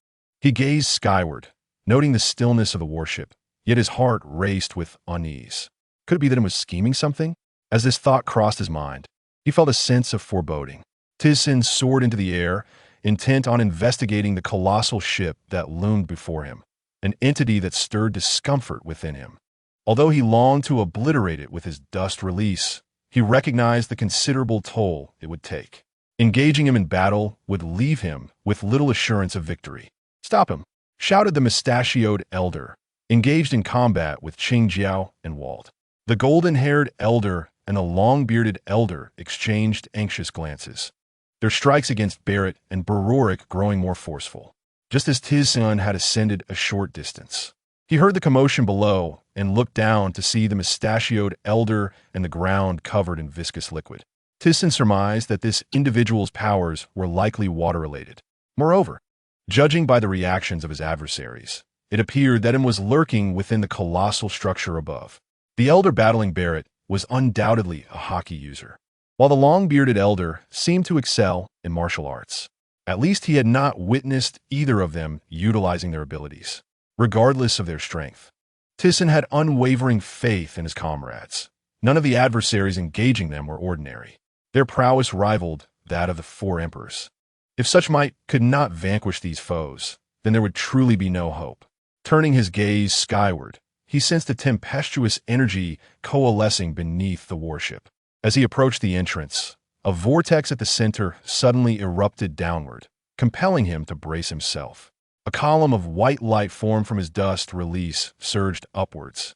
he gazed skyward, noting the stillness of the warship, yet his heart raced with unease. Could it be that Im was scheming something? As this thought crossed his mind, he felt a sense of foreboding. Tisson soared into the air, intent on investigating the colossal ship that loomed before him, an entity that stirred discomfort within him. Although he longed to obliterate it with his dust release, he recognized the considerable toll it would take. Engaging him in battle would leave him with little assurance of victory. "Stop him!" shouted the mustachioed elder, engaged in combat with Qingjiao and Wald. The golden-haired elder and the long-bearded elder exchanged anxious glances, their strikes against Barrett and Beroric growing more forceful. Just as Tizson had ascended a short distance, he heard the commotion below and looked down to see the mustachioed elder and the ground covered in viscous liquid. Tizson surmised that this individual's powers were likely water-related. Moreover, judging by the reactions of his adversaries, it appeared that Im was lurking within the colossal structure above. The elder battling Barrett was undoubtedly a Haki user, while the long-bearded elder seemed to excel in martial arts. At least he had not witnessed either of them utilizing their abilities, regardless of their strength. Tisson had unwavering faith in his comrades. None of the adversaries engaging them were ordinary. Their prowess rivaled that of the 4 emperors. If such might could not vanquish these foes, then there would truly be no hope. Turning his gaze skyward, he sensed a tempestuous energy coalescing beneath the warship. As he approached the entrance, a vortex at the center suddenly erupted downward, compelling him to brace himself. A column of white light formed from his dust release surged upwards,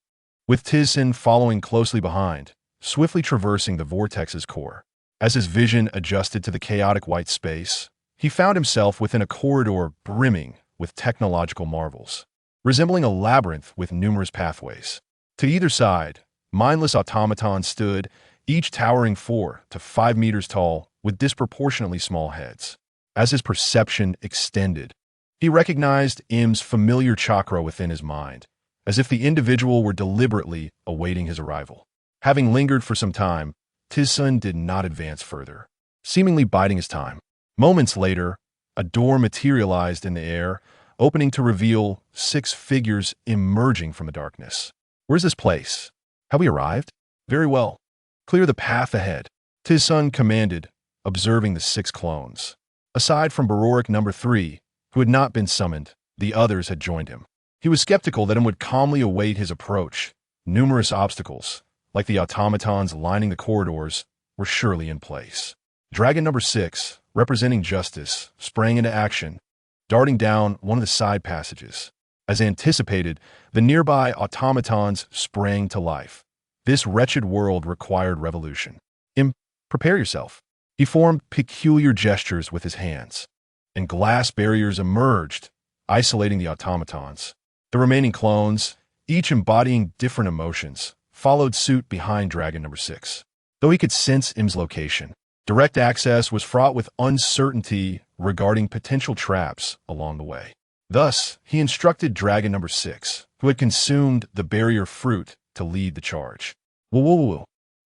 with Tizson following closely behind, swiftly traversing the vortex's core. As his vision adjusted to the chaotic white space, he found himself within a corridor brimming with technological marvels, resembling a labyrinth with numerous pathways. To either side, mindless automatons stood, each towering 4 to 5 meters tall with disproportionately small heads. As his perception extended, he recognized Im's familiar chakra within his mind, as if the individual were deliberately awaiting his arrival. Having lingered for some time, Tizson did not advance further, seemingly biding his time. Moments later, a door materialized in the air, opening to reveal 6 figures emerging from the darkness. "Where's this place? Have we arrived?" "Very well. Clear the path ahead," Tizson commanded, observing the 6 clones. Aside from Beroric No. 3, who had not been summoned, the others had joined him. He was skeptical that Im would calmly await his approach. Numerous obstacles, like the automatons lining the corridors, were surely in place. Dragon No. 6, representing justice, sprang into action, darting down one of the side passages. As anticipated, the nearby automatons sprang to life. This wretched world required revolution. "Im, prepare yourself." He formed peculiar gestures with his hands, and glass barriers emerged, isolating the automatons. The remaining clones, each embodying different emotions, followed suit behind Dragon number 6. Though he could sense Im's location, direct access was fraught with uncertainty regarding potential traps along the way. Thus, he instructed Dragon number 6, who had consumed the barrier fruit, to lead the charge. Woo.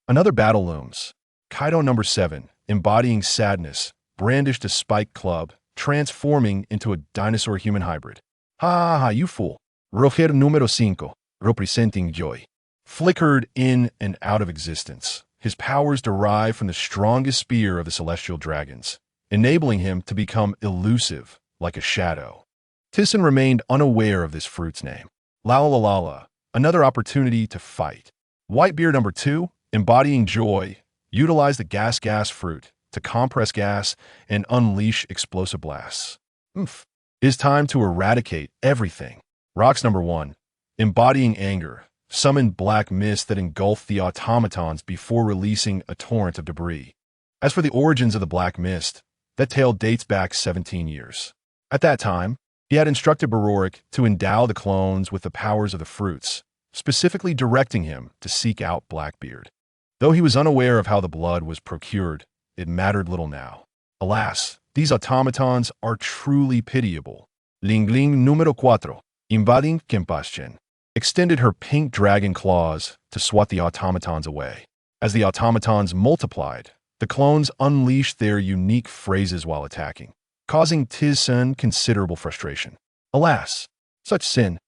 Another battle looms. Kaido number 7, embodying sadness, brandished a spiked club, transforming into a dinosaur-human hybrid. Ha, you fool. Roger número 5, representing joy. Flickered in and out of existence, his powers derive from the strongest spear of the celestial dragons, enabling him to become elusive like a shadow. Tyson remained unaware of this fruit's name. La, another opportunity to fight. Whitebeard number 2, embodying joy, utilized the gas fruit to compress gas and unleash explosive blasts. It is time to eradicate everything. Rocks number 1, embodying anger, summoned black mist that engulfed the automatons before releasing a torrent of debris. As for the origins of the black mist, that tale dates back 17 years. At that time, he had instructed Barorik to endow the clones with the powers of the fruits, specifically directing him to seek out Blackbeard. Though he was unaware of how the blood was procured, it mattered little now. Alas, these automatons are truly pitiable. Ling número 4, invading Kenpachen, extended her pink dragon claws to swat the automatons away. As the automatons multiplied, the clones unleashed their unique phrases while attacking, causing Tyson considerable frustration. Alas, such sin.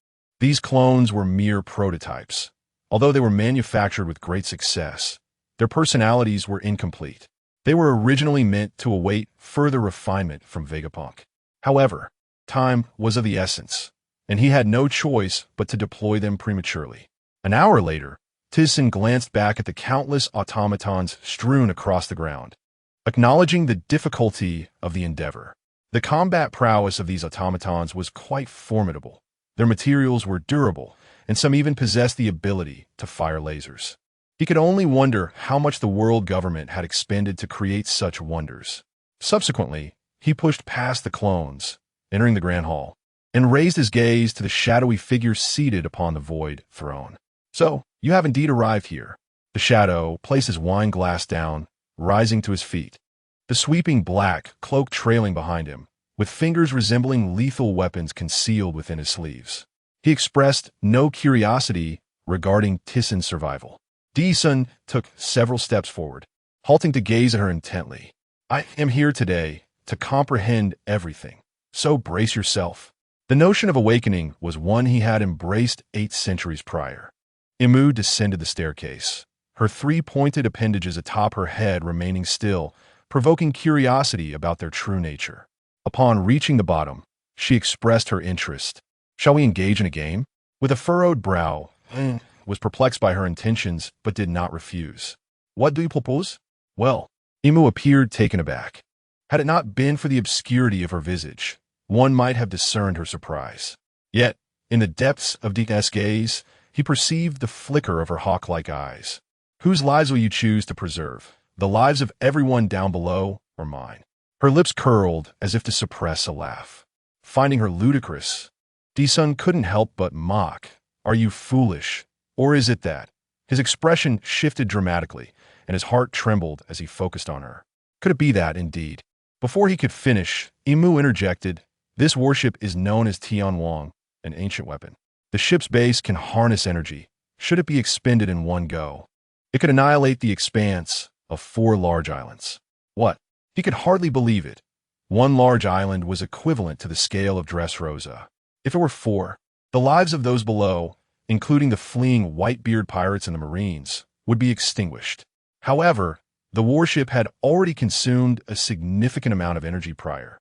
These clones were mere prototypes. Although they were manufactured with great success, their personalities were incomplete. They were originally meant to await further refinement from Vegapunk. However, time was of the essence, and he had no choice but to deploy them prematurely. An hour later, Tyson glanced back at the countless automatons strewn across the ground, acknowledging the difficulty of the endeavor. The combat prowess of these automatons was quite formidable. Their materials were durable, and some even possessed the ability to fire lasers. He could only wonder how much the world government had expended to create such wonders. Subsequently, he pushed past the clones, entering the Grand Hall, and raised his gaze to the shadowy figure seated upon the void throne. So, you have indeed arrived here. The shadow placed his wine glass down, rising to his feet, the sweeping black cloak trailing behind him, with fingers resembling lethal weapons concealed within his sleeves. He expressed no curiosity regarding Tyson's survival. D-Sun took several steps forward, halting to gaze at her intently. I am here today to comprehend everything, so brace yourself. The notion of awakening was one he had embraced 8 centuries prior. Imu descended the staircase, her 3 pointed appendages atop her head remaining still, provoking curiosity about their true nature. Upon reaching the bottom, she expressed her interest. Shall we engage in a game? With a furrowed brow, was perplexed by her intentions but did not refuse. What do you propose? Well, Imu appeared taken aback. Had it not been for the obscurity of her visage, one might have discerned her surprise. Yet, in the depths of Dika's gaze, he perceived the flicker of her hawk-like eyes. Whose lives will you choose to preserve? The lives of everyone down below, or mine? Her lips curled as if to suppress a laugh. Finding her ludicrous, D-Sun couldn't help but mock. Are you foolish? Or is it that? His expression shifted dramatically, and his heart trembled as he focused on her. Could it be that, indeed? Before he could finish, Imu interjected, this warship is known as Tianwang, an ancient weapon. The ship's base can harness energy, should it be expended in one go. It could annihilate the expanse of 4 large islands. What? He could hardly believe it. 1 large island was equivalent to the scale of Dressrosa. If it were 4, the lives of those below, including the fleeing Whitebeard pirates and the Marines, would be extinguished. However, the warship had already consumed a significant amount of energy prior,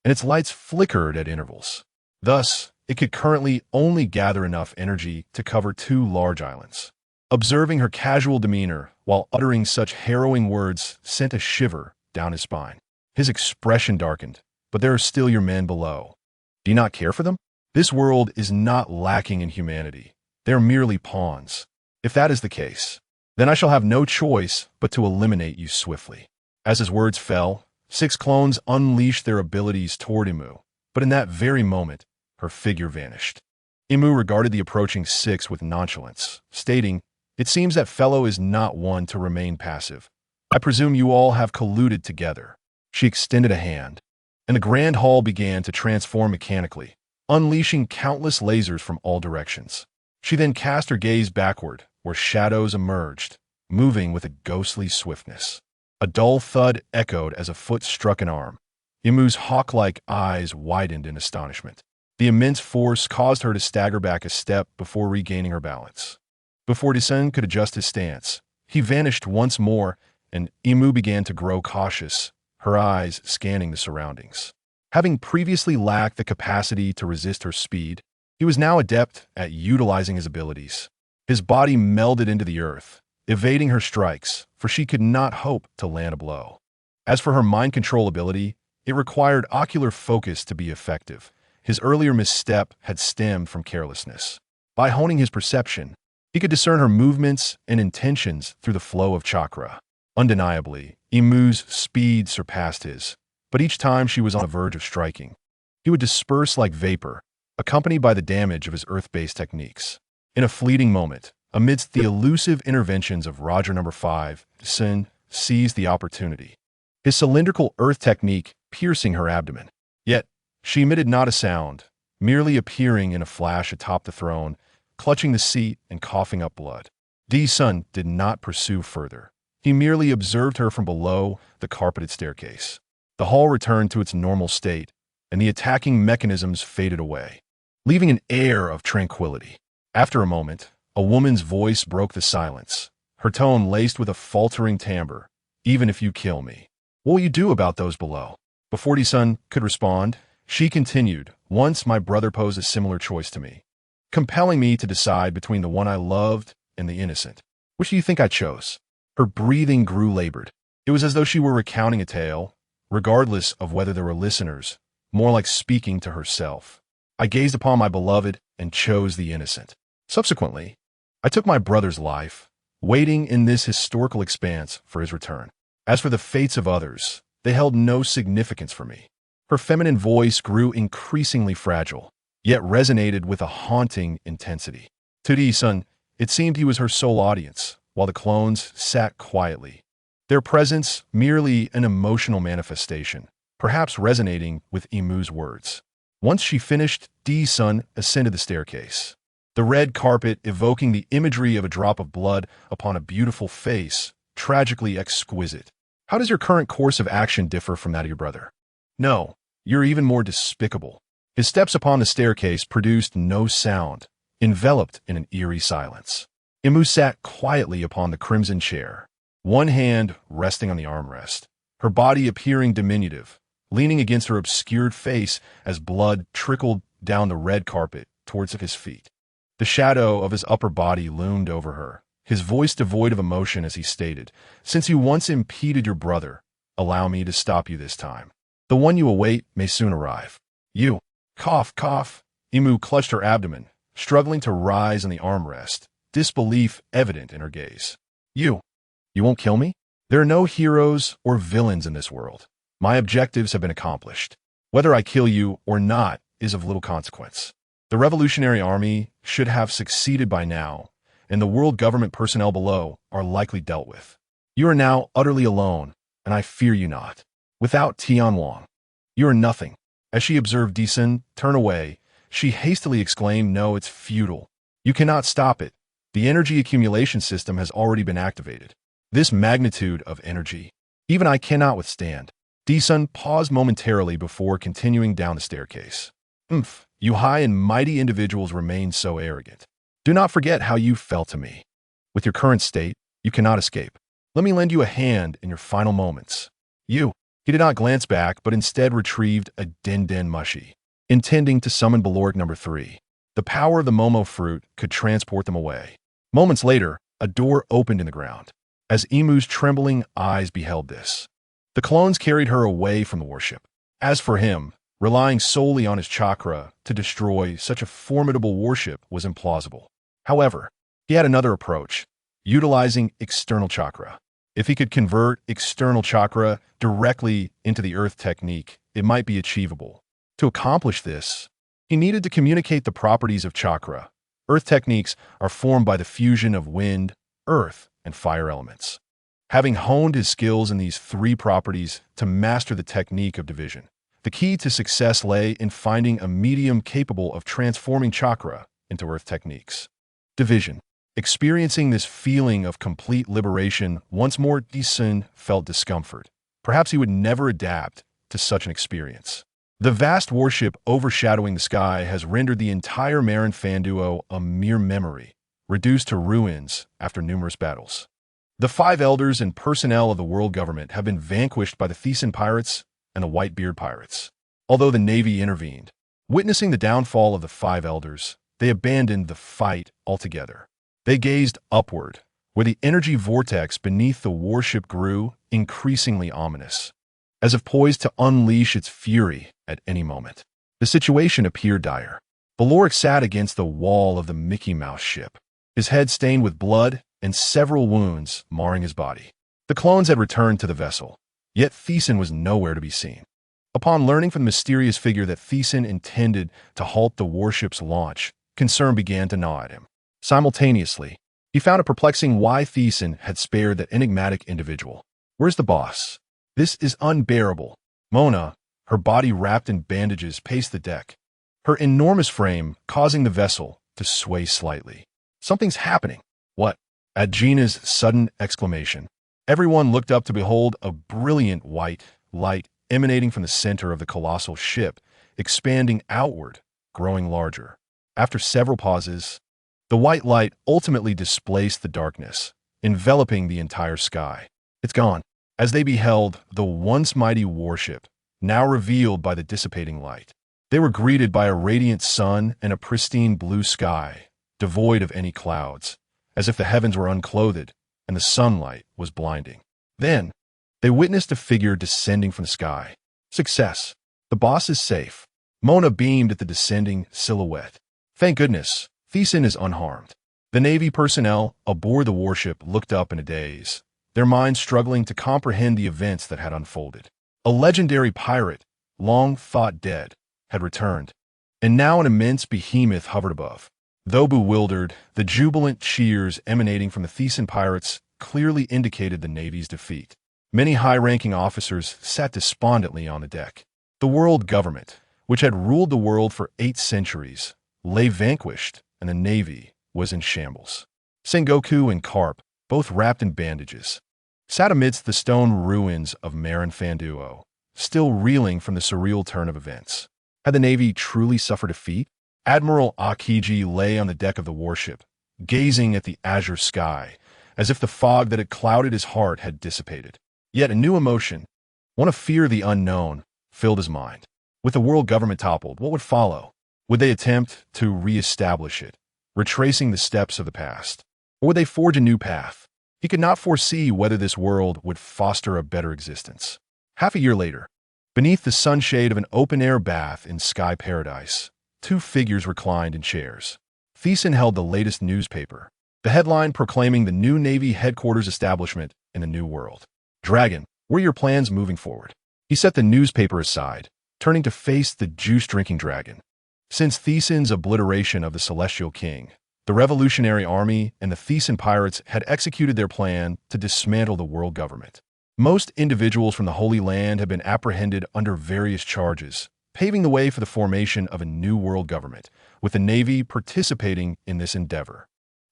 and its lights flickered at intervals. Thus, it could currently only gather enough energy to cover 2 large islands. Observing her casual demeanor while uttering such harrowing words sent a shiver down his spine. His expression darkened. But there are still your men below. Do you not care for them? This world is not lacking in humanity. They are merely pawns. If that is the case, then I shall have no choice but to eliminate you swiftly. As his words fell, 6 clones unleashed their abilities toward Imu, but in that very moment, her figure vanished. Imu regarded the approaching six with nonchalance, stating, "It seems that fellow is not one to remain passive. I presume you all have colluded together." She extended a hand, and the grand hall began to transform mechanically, unleashing countless lasers from all directions. She then cast her gaze backward, where shadows emerged, moving with a ghostly swiftness. A dull thud echoed as a foot struck an arm. Imu's hawk-like eyes widened in astonishment. The immense force caused her to stagger back a step before regaining her balance. Before Disen could adjust his stance, he vanished once more, and Imu began to grow cautious, her eyes scanning the surroundings. Having previously lacked the capacity to resist her speed, he was now adept at utilizing his abilities. His body melded into the earth, evading her strikes, for she could not hope to land a blow. As for her mind control ability, it required ocular focus to be effective. His earlier misstep had stemmed from carelessness. By honing his perception, he could discern her movements and intentions through the flow of chakra. Undeniably, Imu's speed surpassed his, but each time she was on the verge of striking, he would disperse like vapor, accompanied by the damage of his earth-based techniques. In a fleeting moment, amidst the elusive interventions of Roger No. 5, Sin seized the opportunity, his cylindrical earth technique piercing her abdomen. Yet, she emitted not a sound, merely appearing in a flash atop the throne, clutching the seat and coughing up blood. D-Sun did not pursue further. He merely observed her from below the carpeted staircase. The hall returned to its normal state, and the attacking mechanisms faded away, leaving an air of tranquility. After a moment, a woman's voice broke the silence, her tone laced with a faltering timbre. "Even if you kill me, what will you do about those below?" Before D-Sun could respond, she continued, "Once my brother posed a similar choice to me, compelling me to decide between the one I loved and the innocent. Which do you think I chose?" Her breathing grew labored. It was as though she were recounting a tale, regardless of whether there were listeners, more like speaking to herself. "I gazed upon my beloved and chose the innocent. Subsequently, I took my brother's life, waiting in this historical expanse for his return. As for the fates of others, they held no significance for me." Her feminine voice grew increasingly fragile, yet resonated with a haunting intensity. To D-Sun, it seemed he was her sole audience, while the clones sat quietly, their presence merely an emotional manifestation, perhaps resonating with Imu's words. Once she finished, D-Sun ascended the staircase, the red carpet evoking the imagery of a drop of blood upon a beautiful face, tragically exquisite. "How does your current course of action differ from that of your brother?" "No, you're even more despicable." His steps upon the staircase produced no sound, enveloped in an eerie silence. Imu sat quietly upon the crimson chair, one hand resting on the armrest, her body appearing diminutive, leaning against her obscured face as blood trickled down the red carpet towards his feet. The shadow of his upper body loomed over her, his voice devoid of emotion as he stated, "Since you once impeded your brother, allow me to stop you this time. The one you await may soon arrive." "You." Cough, cough. Imu clutched her abdomen, struggling to rise on the armrest, disbelief evident in her gaze. You won't kill me? There are no heroes or villains in this world. My objectives have been accomplished. Whether I kill you or not is of little consequence. The Revolutionary Army should have succeeded by now, and the world government personnel below are likely dealt with. You are now utterly alone, and I fear you not. Without Tianwang, you are nothing." As she observed D-Sun turn away, she hastily exclaimed, "No, it's futile. You cannot stop it. The energy accumulation system has already been activated. This magnitude of energy, even I cannot withstand." D-Sun paused momentarily before continuing down the staircase. You high and mighty individuals remain so arrogant. Do not forget how you fell to me. With your current state, you cannot escape. Let me lend you a hand in your final moments." He did not glance back, but instead retrieved a Den Mushi, intending to summon Baloric No. 3. The power of the Momo fruit could transport them away. Moments later, a door opened in the ground. As Imu's trembling eyes beheld this, the clones carried her away from the warship. As for him, relying solely on his chakra to destroy such a formidable warship was implausible. However, he had another approach, utilizing external chakra. If he could convert external chakra directly into the earth technique, it might be achievable. To accomplish this, He needed to communicate the properties of chakra. Earth techniques are formed by the fusion of wind, earth, and fire elements. Having honed his skills in these three properties to master the technique of division, the key to success lay in finding a medium capable of transforming chakra into earth techniques. Division. Experiencing this feeling of complete liberation, once more Thiessen felt discomfort. Perhaps he would never adapt to such an experience. The vast warship overshadowing the sky has rendered the entire Marin Fanduo a mere memory, reduced to ruins after numerous battles. The 5 elders and personnel of the world government have been vanquished by the Thiessen pirates and the Whitebeard pirates. Although the Navy intervened, witnessing the downfall of the 5 elders, they abandoned the fight altogether. They gazed upward, where the energy vortex beneath the warship grew increasingly ominous, as if poised to unleash its fury at any moment. The situation appeared dire. Beloric sat against the wall of the Mickey Mouse ship, his head stained with blood and several wounds marring his body. The clones had returned to the vessel, yet Thiessen was nowhere to be seen. Upon learning from the mysterious figure that Thiessen intended to halt the warship's launch, concern began to gnaw at him. Simultaneously, he found it perplexing why Thiessen had spared that enigmatic individual. "Where's the boss? This is unbearable." Mona, her body wrapped in bandages, paced the deck, her enormous frame causing the vessel to sway slightly. "Something's happening." "What?" At Gina's sudden exclamation, everyone looked up to behold a brilliant white light emanating from the center of the colossal ship, expanding outward, growing larger. After several pauses, the white light ultimately displaced the darkness, enveloping the entire sky. "It's gone." As they beheld the once mighty warship, now revealed by the dissipating light, they were greeted by a radiant sun and a pristine blue sky, devoid of any clouds, as if the heavens were unclothed and the sunlight was blinding. Then, they witnessed a figure descending from the sky. Success. The boss is safe. Mona beamed at the descending silhouette. "Thank goodness, Thiessen is unharmed." The Navy personnel aboard the warship looked up in a daze, their minds struggling to comprehend the events that had unfolded. A legendary pirate, long thought dead, had returned, and now an immense behemoth hovered above. Though bewildered, the jubilant cheers emanating from the Thiessen pirates clearly indicated the Navy's defeat. Many high-ranking officers sat despondently on the deck. The world government, which had ruled the world for 8 centuries, lay vanquished, and the Navy was in shambles. Sengoku and Carp, both wrapped in bandages, sat amidst the stone ruins of Marin Fanduo, still reeling from the surreal turn of events. Had the Navy truly suffered defeat? Admiral Akiji lay on the deck of the warship, gazing at the azure sky, as if the fog that had clouded his heart had dissipated. Yet a new emotion, one of fear of the unknown, filled his mind. With the world government toppled, what would follow? Would they attempt to re-establish it, retracing the steps of the past? Or would they forge a new path? He could not foresee whether this world would foster a better existence. Half a year later, beneath the sunshade of an open-air bath in Sky Paradise, 2 figures reclined in chairs. Thiessen held the latest newspaper, the headline proclaiming the new Navy headquarters establishment in the New World. "Dragon, what are your plans moving forward?" He set the newspaper aside, turning to face the juice-drinking dragon. Since Thiessen's obliteration of the Celestial King, the Revolutionary Army and the Thiessen pirates had executed their plan to dismantle the world government. Most individuals from the Holy Land had been apprehended under various charges, paving the way for the formation of a new world government, with the Navy participating in this endeavor.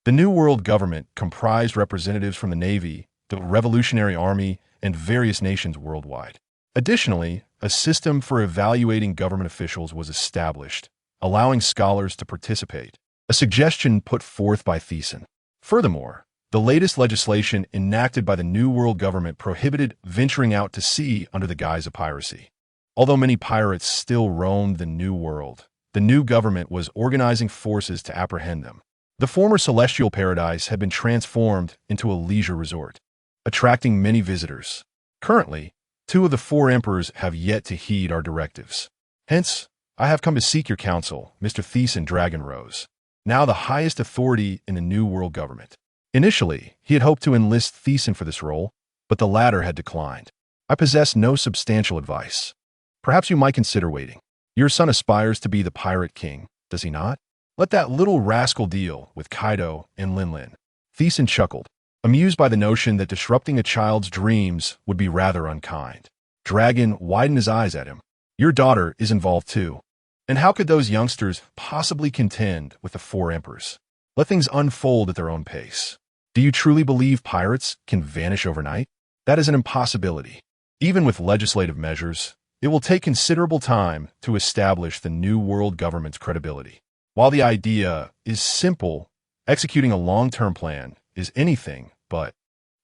The new world government comprised representatives from the Navy, the Revolutionary Army, and various nations worldwide. Additionally, a system for evaluating government officials was established, allowing scholars to participate, a suggestion put forth by Thiessen. Furthermore, the latest legislation enacted by the New World government prohibited venturing out to sea under the guise of piracy. Although many pirates still roamed the New World, the new government was organizing forces to apprehend them. The former celestial paradise had been transformed into a leisure resort, attracting many visitors. Currently, 2 of the 4 emperors have yet to heed our directives. Hence, I have come to seek your counsel, Mr. Thiessen Dragonrose, now the highest authority in the New World government. Initially, he had hoped to enlist Thiessen for this role, but the latter had declined. I possess no substantial advice. Perhaps you might consider waiting. Your son aspires to be the pirate king, does he not? Let that little rascal deal with Kaido and Linlin. Thiessen chuckled, amused by the notion that disrupting a child's dreams would be rather unkind. Dragon widened his eyes at him. Your daughter is involved too. And how could those youngsters possibly contend with the four emperors? Let things unfold at their own pace. Do you truly believe pirates can vanish overnight? That is an impossibility. Even with legislative measures, it will take considerable time to establish the new world government's credibility. While the idea is simple, executing a long-term plan is anything but.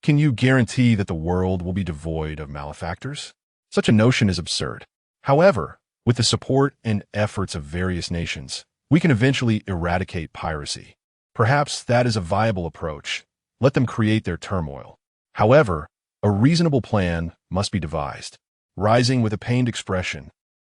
Can you guarantee that the world will be devoid of malefactors? Such a notion is absurd. However, with the support and efforts of various nations, we can eventually eradicate piracy. Perhaps that is a viable approach. Let them create their turmoil. However, a reasonable plan must be devised. Rising with a pained expression,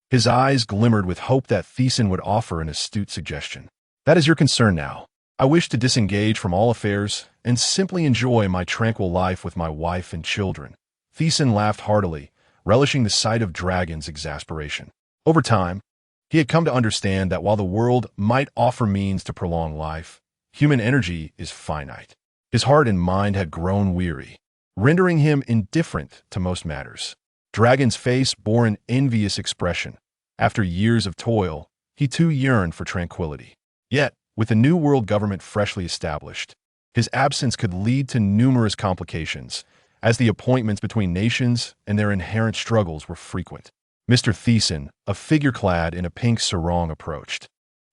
his eyes glimmered with hope that Thiessen would offer an astute suggestion. That is your concern now. I wish to disengage from all affairs and simply enjoy my tranquil life with my wife and children. Thiessen laughed heartily, relishing the sight of Dragon's exasperation. Over time, he had come to understand that while the world might offer means to prolong life, human energy is finite. His heart and mind had grown weary, rendering him indifferent to most matters. Dragon's face bore an envious expression. After years of toil, he too yearned for tranquility. Yet, with the new world government freshly established, his absence could lead to numerous complications, as the appointments between nations and their inherent struggles were frequent. Mr. Thiessen, a figure clad in a pink sarong, approached.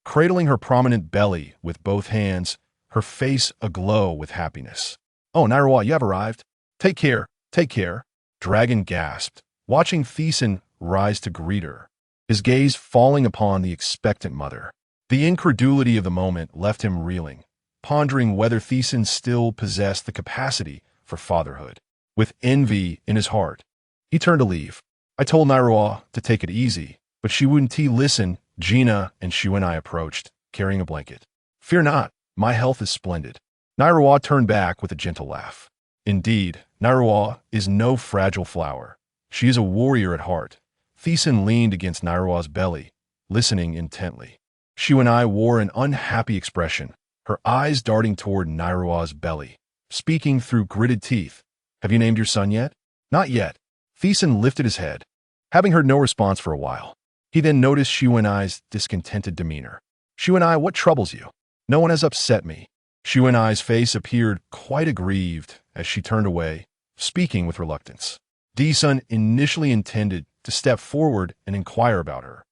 Cradling her prominent belly with both hands, her face aglow with happiness. "Oh, Nairoa, you have arrived. Take care, take care," Dragon gasped, watching Thiessen rise to greet her, his gaze falling upon the expectant mother. The incredulity of the moment left him reeling, pondering whether Thiessen still possessed the capacity for fatherhood. With envy in his heart, he turned to leave. I told Nairoa to take it easy, but she wouldn't listen. Gina and Shu and I approached, carrying a blanket. "Fear not, my health is splendid." Nairoa turned back with a gentle laugh. Indeed, Nairoa is no fragile flower. She is a warrior at heart. Thiessen leaned against Nairoa's belly, listening intently. Shu and I wore an unhappy expression, her eyes darting toward Nairoa's belly, speaking through gritted teeth. "Have you named your son yet?" "Not yet." Thiessen lifted his head, having heard no response for a while. He then noticed Shu and I's discontented demeanor. "Shu and I, what troubles you?" "No one has upset me." Shu and I's face appeared quite aggrieved as she turned away, speaking with reluctance. D-Sun initially intended to step forward and inquire about her,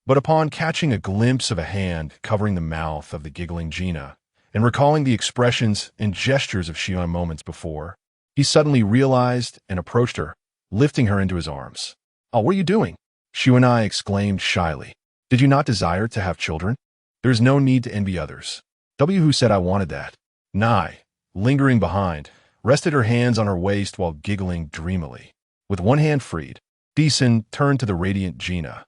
but upon catching a glimpse of a hand covering the mouth of the giggling Gina, and recalling the expressions and gestures of Shion moments before, he suddenly realized and approached her, lifting her into his arms. "Oh, what are you doing?" Shu and I exclaimed shyly. "Did you not desire to have children? There is no need to envy others. Who said I wanted that?" Nai, lingering behind, rested her hands on her waist while giggling dreamily. With one hand freed, D-Sun turned to the radiant Gina.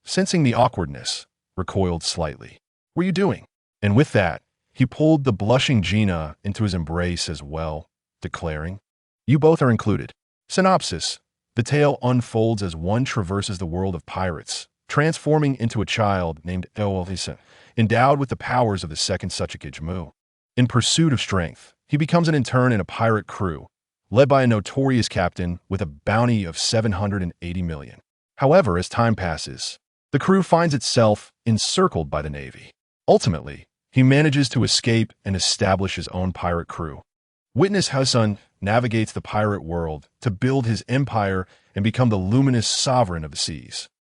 Sensing the awkwardness, recoiled slightly. "What are you doing?" And with that, he pulled the blushing Gina into his embrace as well, declaring, "You both are included." Synopsis: the tale unfolds as one traverses the world of pirates, transforming into a child named Elisa, endowed with the powers of the second Suchikage Mu. In pursuit of strength, he becomes an intern in a pirate crew, led by a notorious captain with a bounty of 780 million. However, as time passes, the crew finds itself encircled by the Navy. Ultimately, he manages to escape and establish his own pirate crew. Witness Hasan navigates the pirate world to build his empire and become the luminous sovereign of the seas.